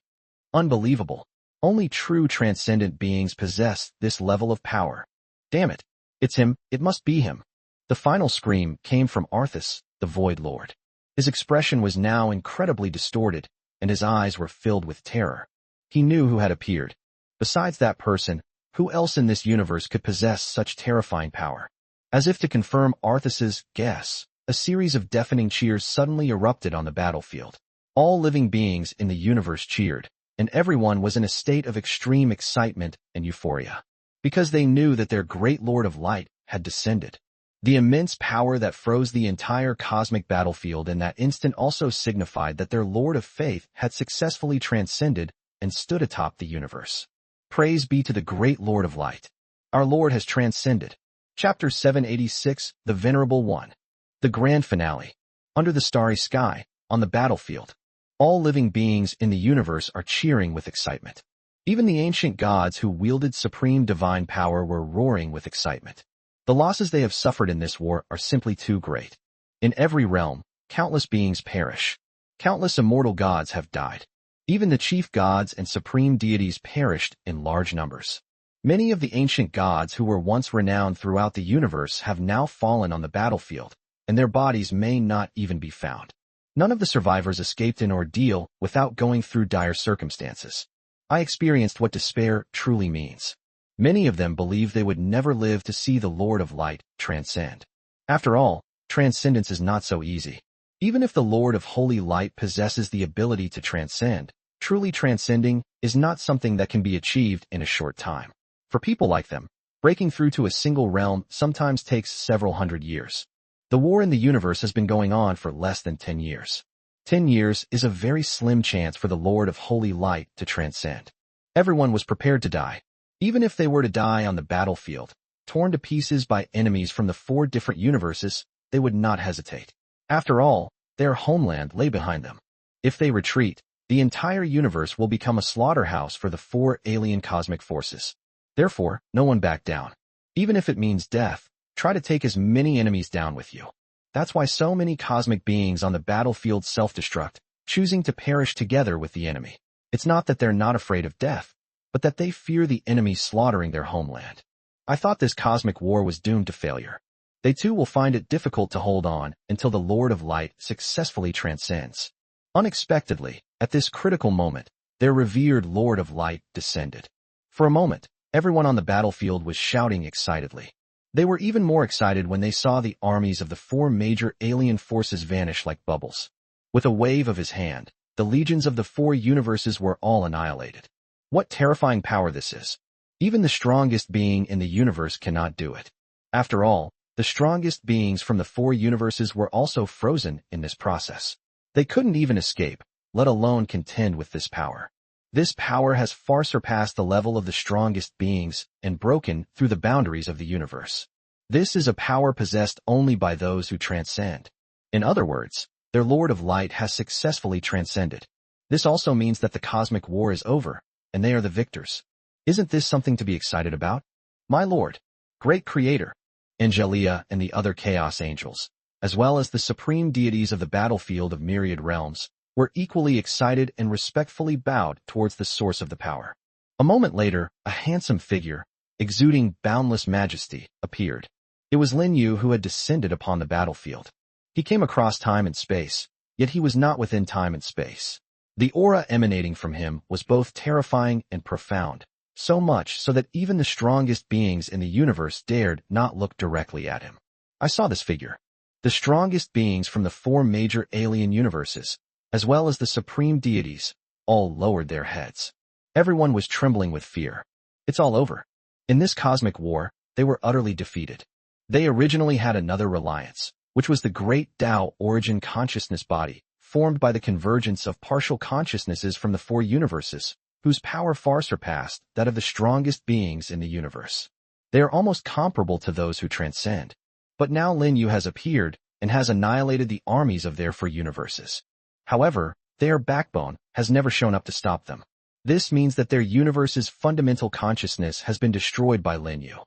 Unbelievable. Only true transcendent beings possess this level of power. Damn it. It's him, it must be him. The final scream came from Arthas, the Void Lord. His expression was now incredibly distorted, and his eyes were filled with terror. He knew who had appeared. Besides that person, who else in this universe could possess such terrifying power? As if to confirm Arthas's guess, a series of deafening cheers suddenly erupted on the battlefield. All living beings in the universe cheered, and everyone was in a state of extreme excitement and euphoria, because they knew that their great Lord of Light had descended. The immense power that froze the entire cosmic battlefield in that instant also signified that their Lord of Faith had successfully transcended and stood atop the universe. Praise be to the great Lord of Light. Our Lord has transcended. Chapter 786, The Venerable One. The grand finale. Under the starry sky, on the battlefield, all living beings in the universe are cheering with excitement. Even the ancient gods who wielded supreme divine power were roaring with excitement. The losses they have suffered in this war are simply too great. In every realm, countless beings perish. Countless immortal gods have died. Even the chief gods and supreme deities perished in large numbers. Many of the ancient gods who were once renowned throughout the universe have now fallen on the battlefield, and their bodies may not even be found. None of the survivors escaped an ordeal without going through dire circumstances. I experienced what despair truly means. Many of them believed they would never live to see the Lord of Light transcend. After all, transcendence is not so easy. Even if the Lord of Holy Light possesses the ability to transcend, truly transcending is not something that can be achieved in a short time. For people like them, breaking through to a single realm sometimes takes several hundred years. The war in the universe has been going on for less than 10 years. 10 years is a very slim chance for the Lord of Holy Light to transcend. Everyone was prepared to die. Even if they were to die on the battlefield, torn to pieces by enemies from the 4 different universes, they would not hesitate. After all, their homeland lay behind them. If they retreat, the entire universe will become a slaughterhouse for the 4 alien cosmic forces. Therefore, no one back down. Even if it means death, try to take as many enemies down with you. That's why so many cosmic beings on the battlefield self-destruct, choosing to perish together with the enemy. It's not that they're not afraid of death, but that they fear the enemy slaughtering their homeland. I thought this cosmic war was doomed to failure. They too will find it difficult to hold on until the Lord of Light successfully transcends. Unexpectedly, at this critical moment, their revered Lord of Light descended. For a moment, everyone on the battlefield was shouting excitedly. They were even more excited when they saw the armies of the 4 major alien forces vanish like bubbles. With a wave of his hand, the legions of the 4 universes were all annihilated. What terrifying power this is! Even the strongest being in the universe cannot do it. After all, the strongest beings from the 4 universes were also frozen in this process. They couldn't even escape, let alone contend with this power. This power has far surpassed the level of the strongest beings and broken through the boundaries of the universe. This is a power possessed only by those who transcend. In other words, their Lord of Light has successfully transcended. This also means that the cosmic war is over, and they are the victors. Isn't this something to be excited about? My Lord, great Creator, Angelia and the other Chaos Angels, as well as the supreme deities of the battlefield of myriad realms, were equally excited and respectfully bowed towards the source of the power. A moment later, a handsome figure, exuding boundless majesty, appeared. It was Lin Yu who had descended upon the battlefield. He came across time and space, yet he was not within time and space. The aura emanating from him was both terrifying and profound, so much so that even the strongest beings in the universe dared not look directly at him. I saw this figure. The strongest beings from the 4 major alien universes, as well as the supreme deities, all lowered their heads. Everyone was trembling with fear. It's all over. In this cosmic war, they were utterly defeated. They originally had another reliance, which was the great Tao origin consciousness body, formed by the convergence of partial consciousnesses from the 4 universes, whose power far surpassed that of the strongest beings in the universe. They are almost comparable to those who transcend. But now Lin Yu has appeared and has annihilated the armies of their 4 universes. However, their backbone has never shown up to stop them. This means that their universe's fundamental consciousness has been destroyed by Lin Yu.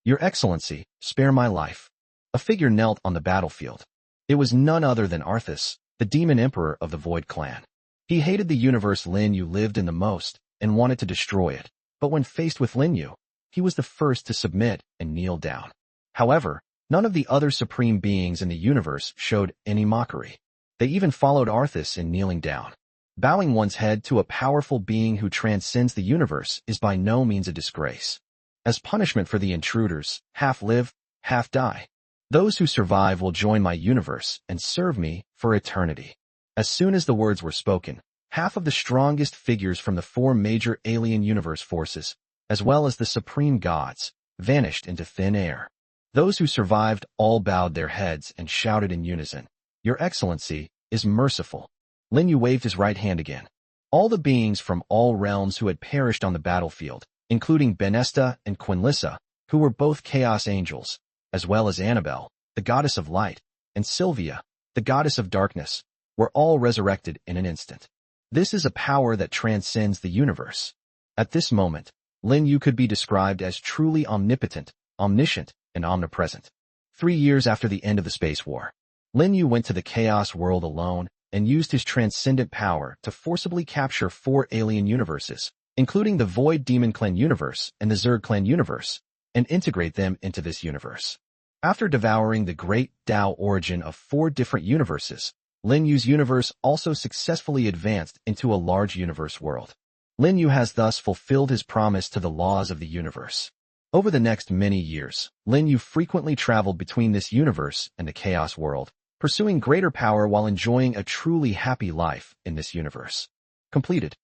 Your Excellency, spare my life. A figure knelt on the battlefield. It was none other than Arthas, the demon emperor of the Void clan. He hated the universe Lin Yu lived in the most and wanted to destroy it. But when faced with Lin Yu, he was the first to submit and kneel down. However, none of the other supreme beings in the universe showed any mockery. They even followed Arthas in kneeling down. Bowing one's head to a powerful being who transcends the universe is by no means a disgrace. As punishment for the intruders, half live, half die. Those who survive will join my universe and serve me for eternity. As soon as the words were spoken, half of the strongest figures from the 4 major alien universe forces, as well as the supreme gods, vanished into thin air. Those who survived all bowed their heads and shouted in unison, "Your Excellency is merciful." Lin Yu waved his right hand again. All the beings from all realms who had perished on the battlefield, including Benesta and Quinnissa, who were both chaos angels, as well as Annabelle, the goddess of light, and Sylvia, the goddess of darkness, were all resurrected in an instant. This is a power that transcends the universe. At this moment, Lin Yu could be described as truly omnipotent, omniscient, and omnipresent. 3 years after the end of the Space War, Lin Yu went to the Chaos world alone and used his transcendent power to forcibly capture 4 alien universes, including the Void Demon Clan universe and the Zerg Clan universe, and integrate them into this universe. After devouring the great Tao origin of 4 different universes, Lin Yu's universe also successfully advanced into a large universe world. Lin Yu has thus fulfilled his promise to the laws of the universe. Over the next many years, Lin Yu frequently traveled between this universe and the Chaos world, pursuing greater power while enjoying a truly happy life in this universe. Completed.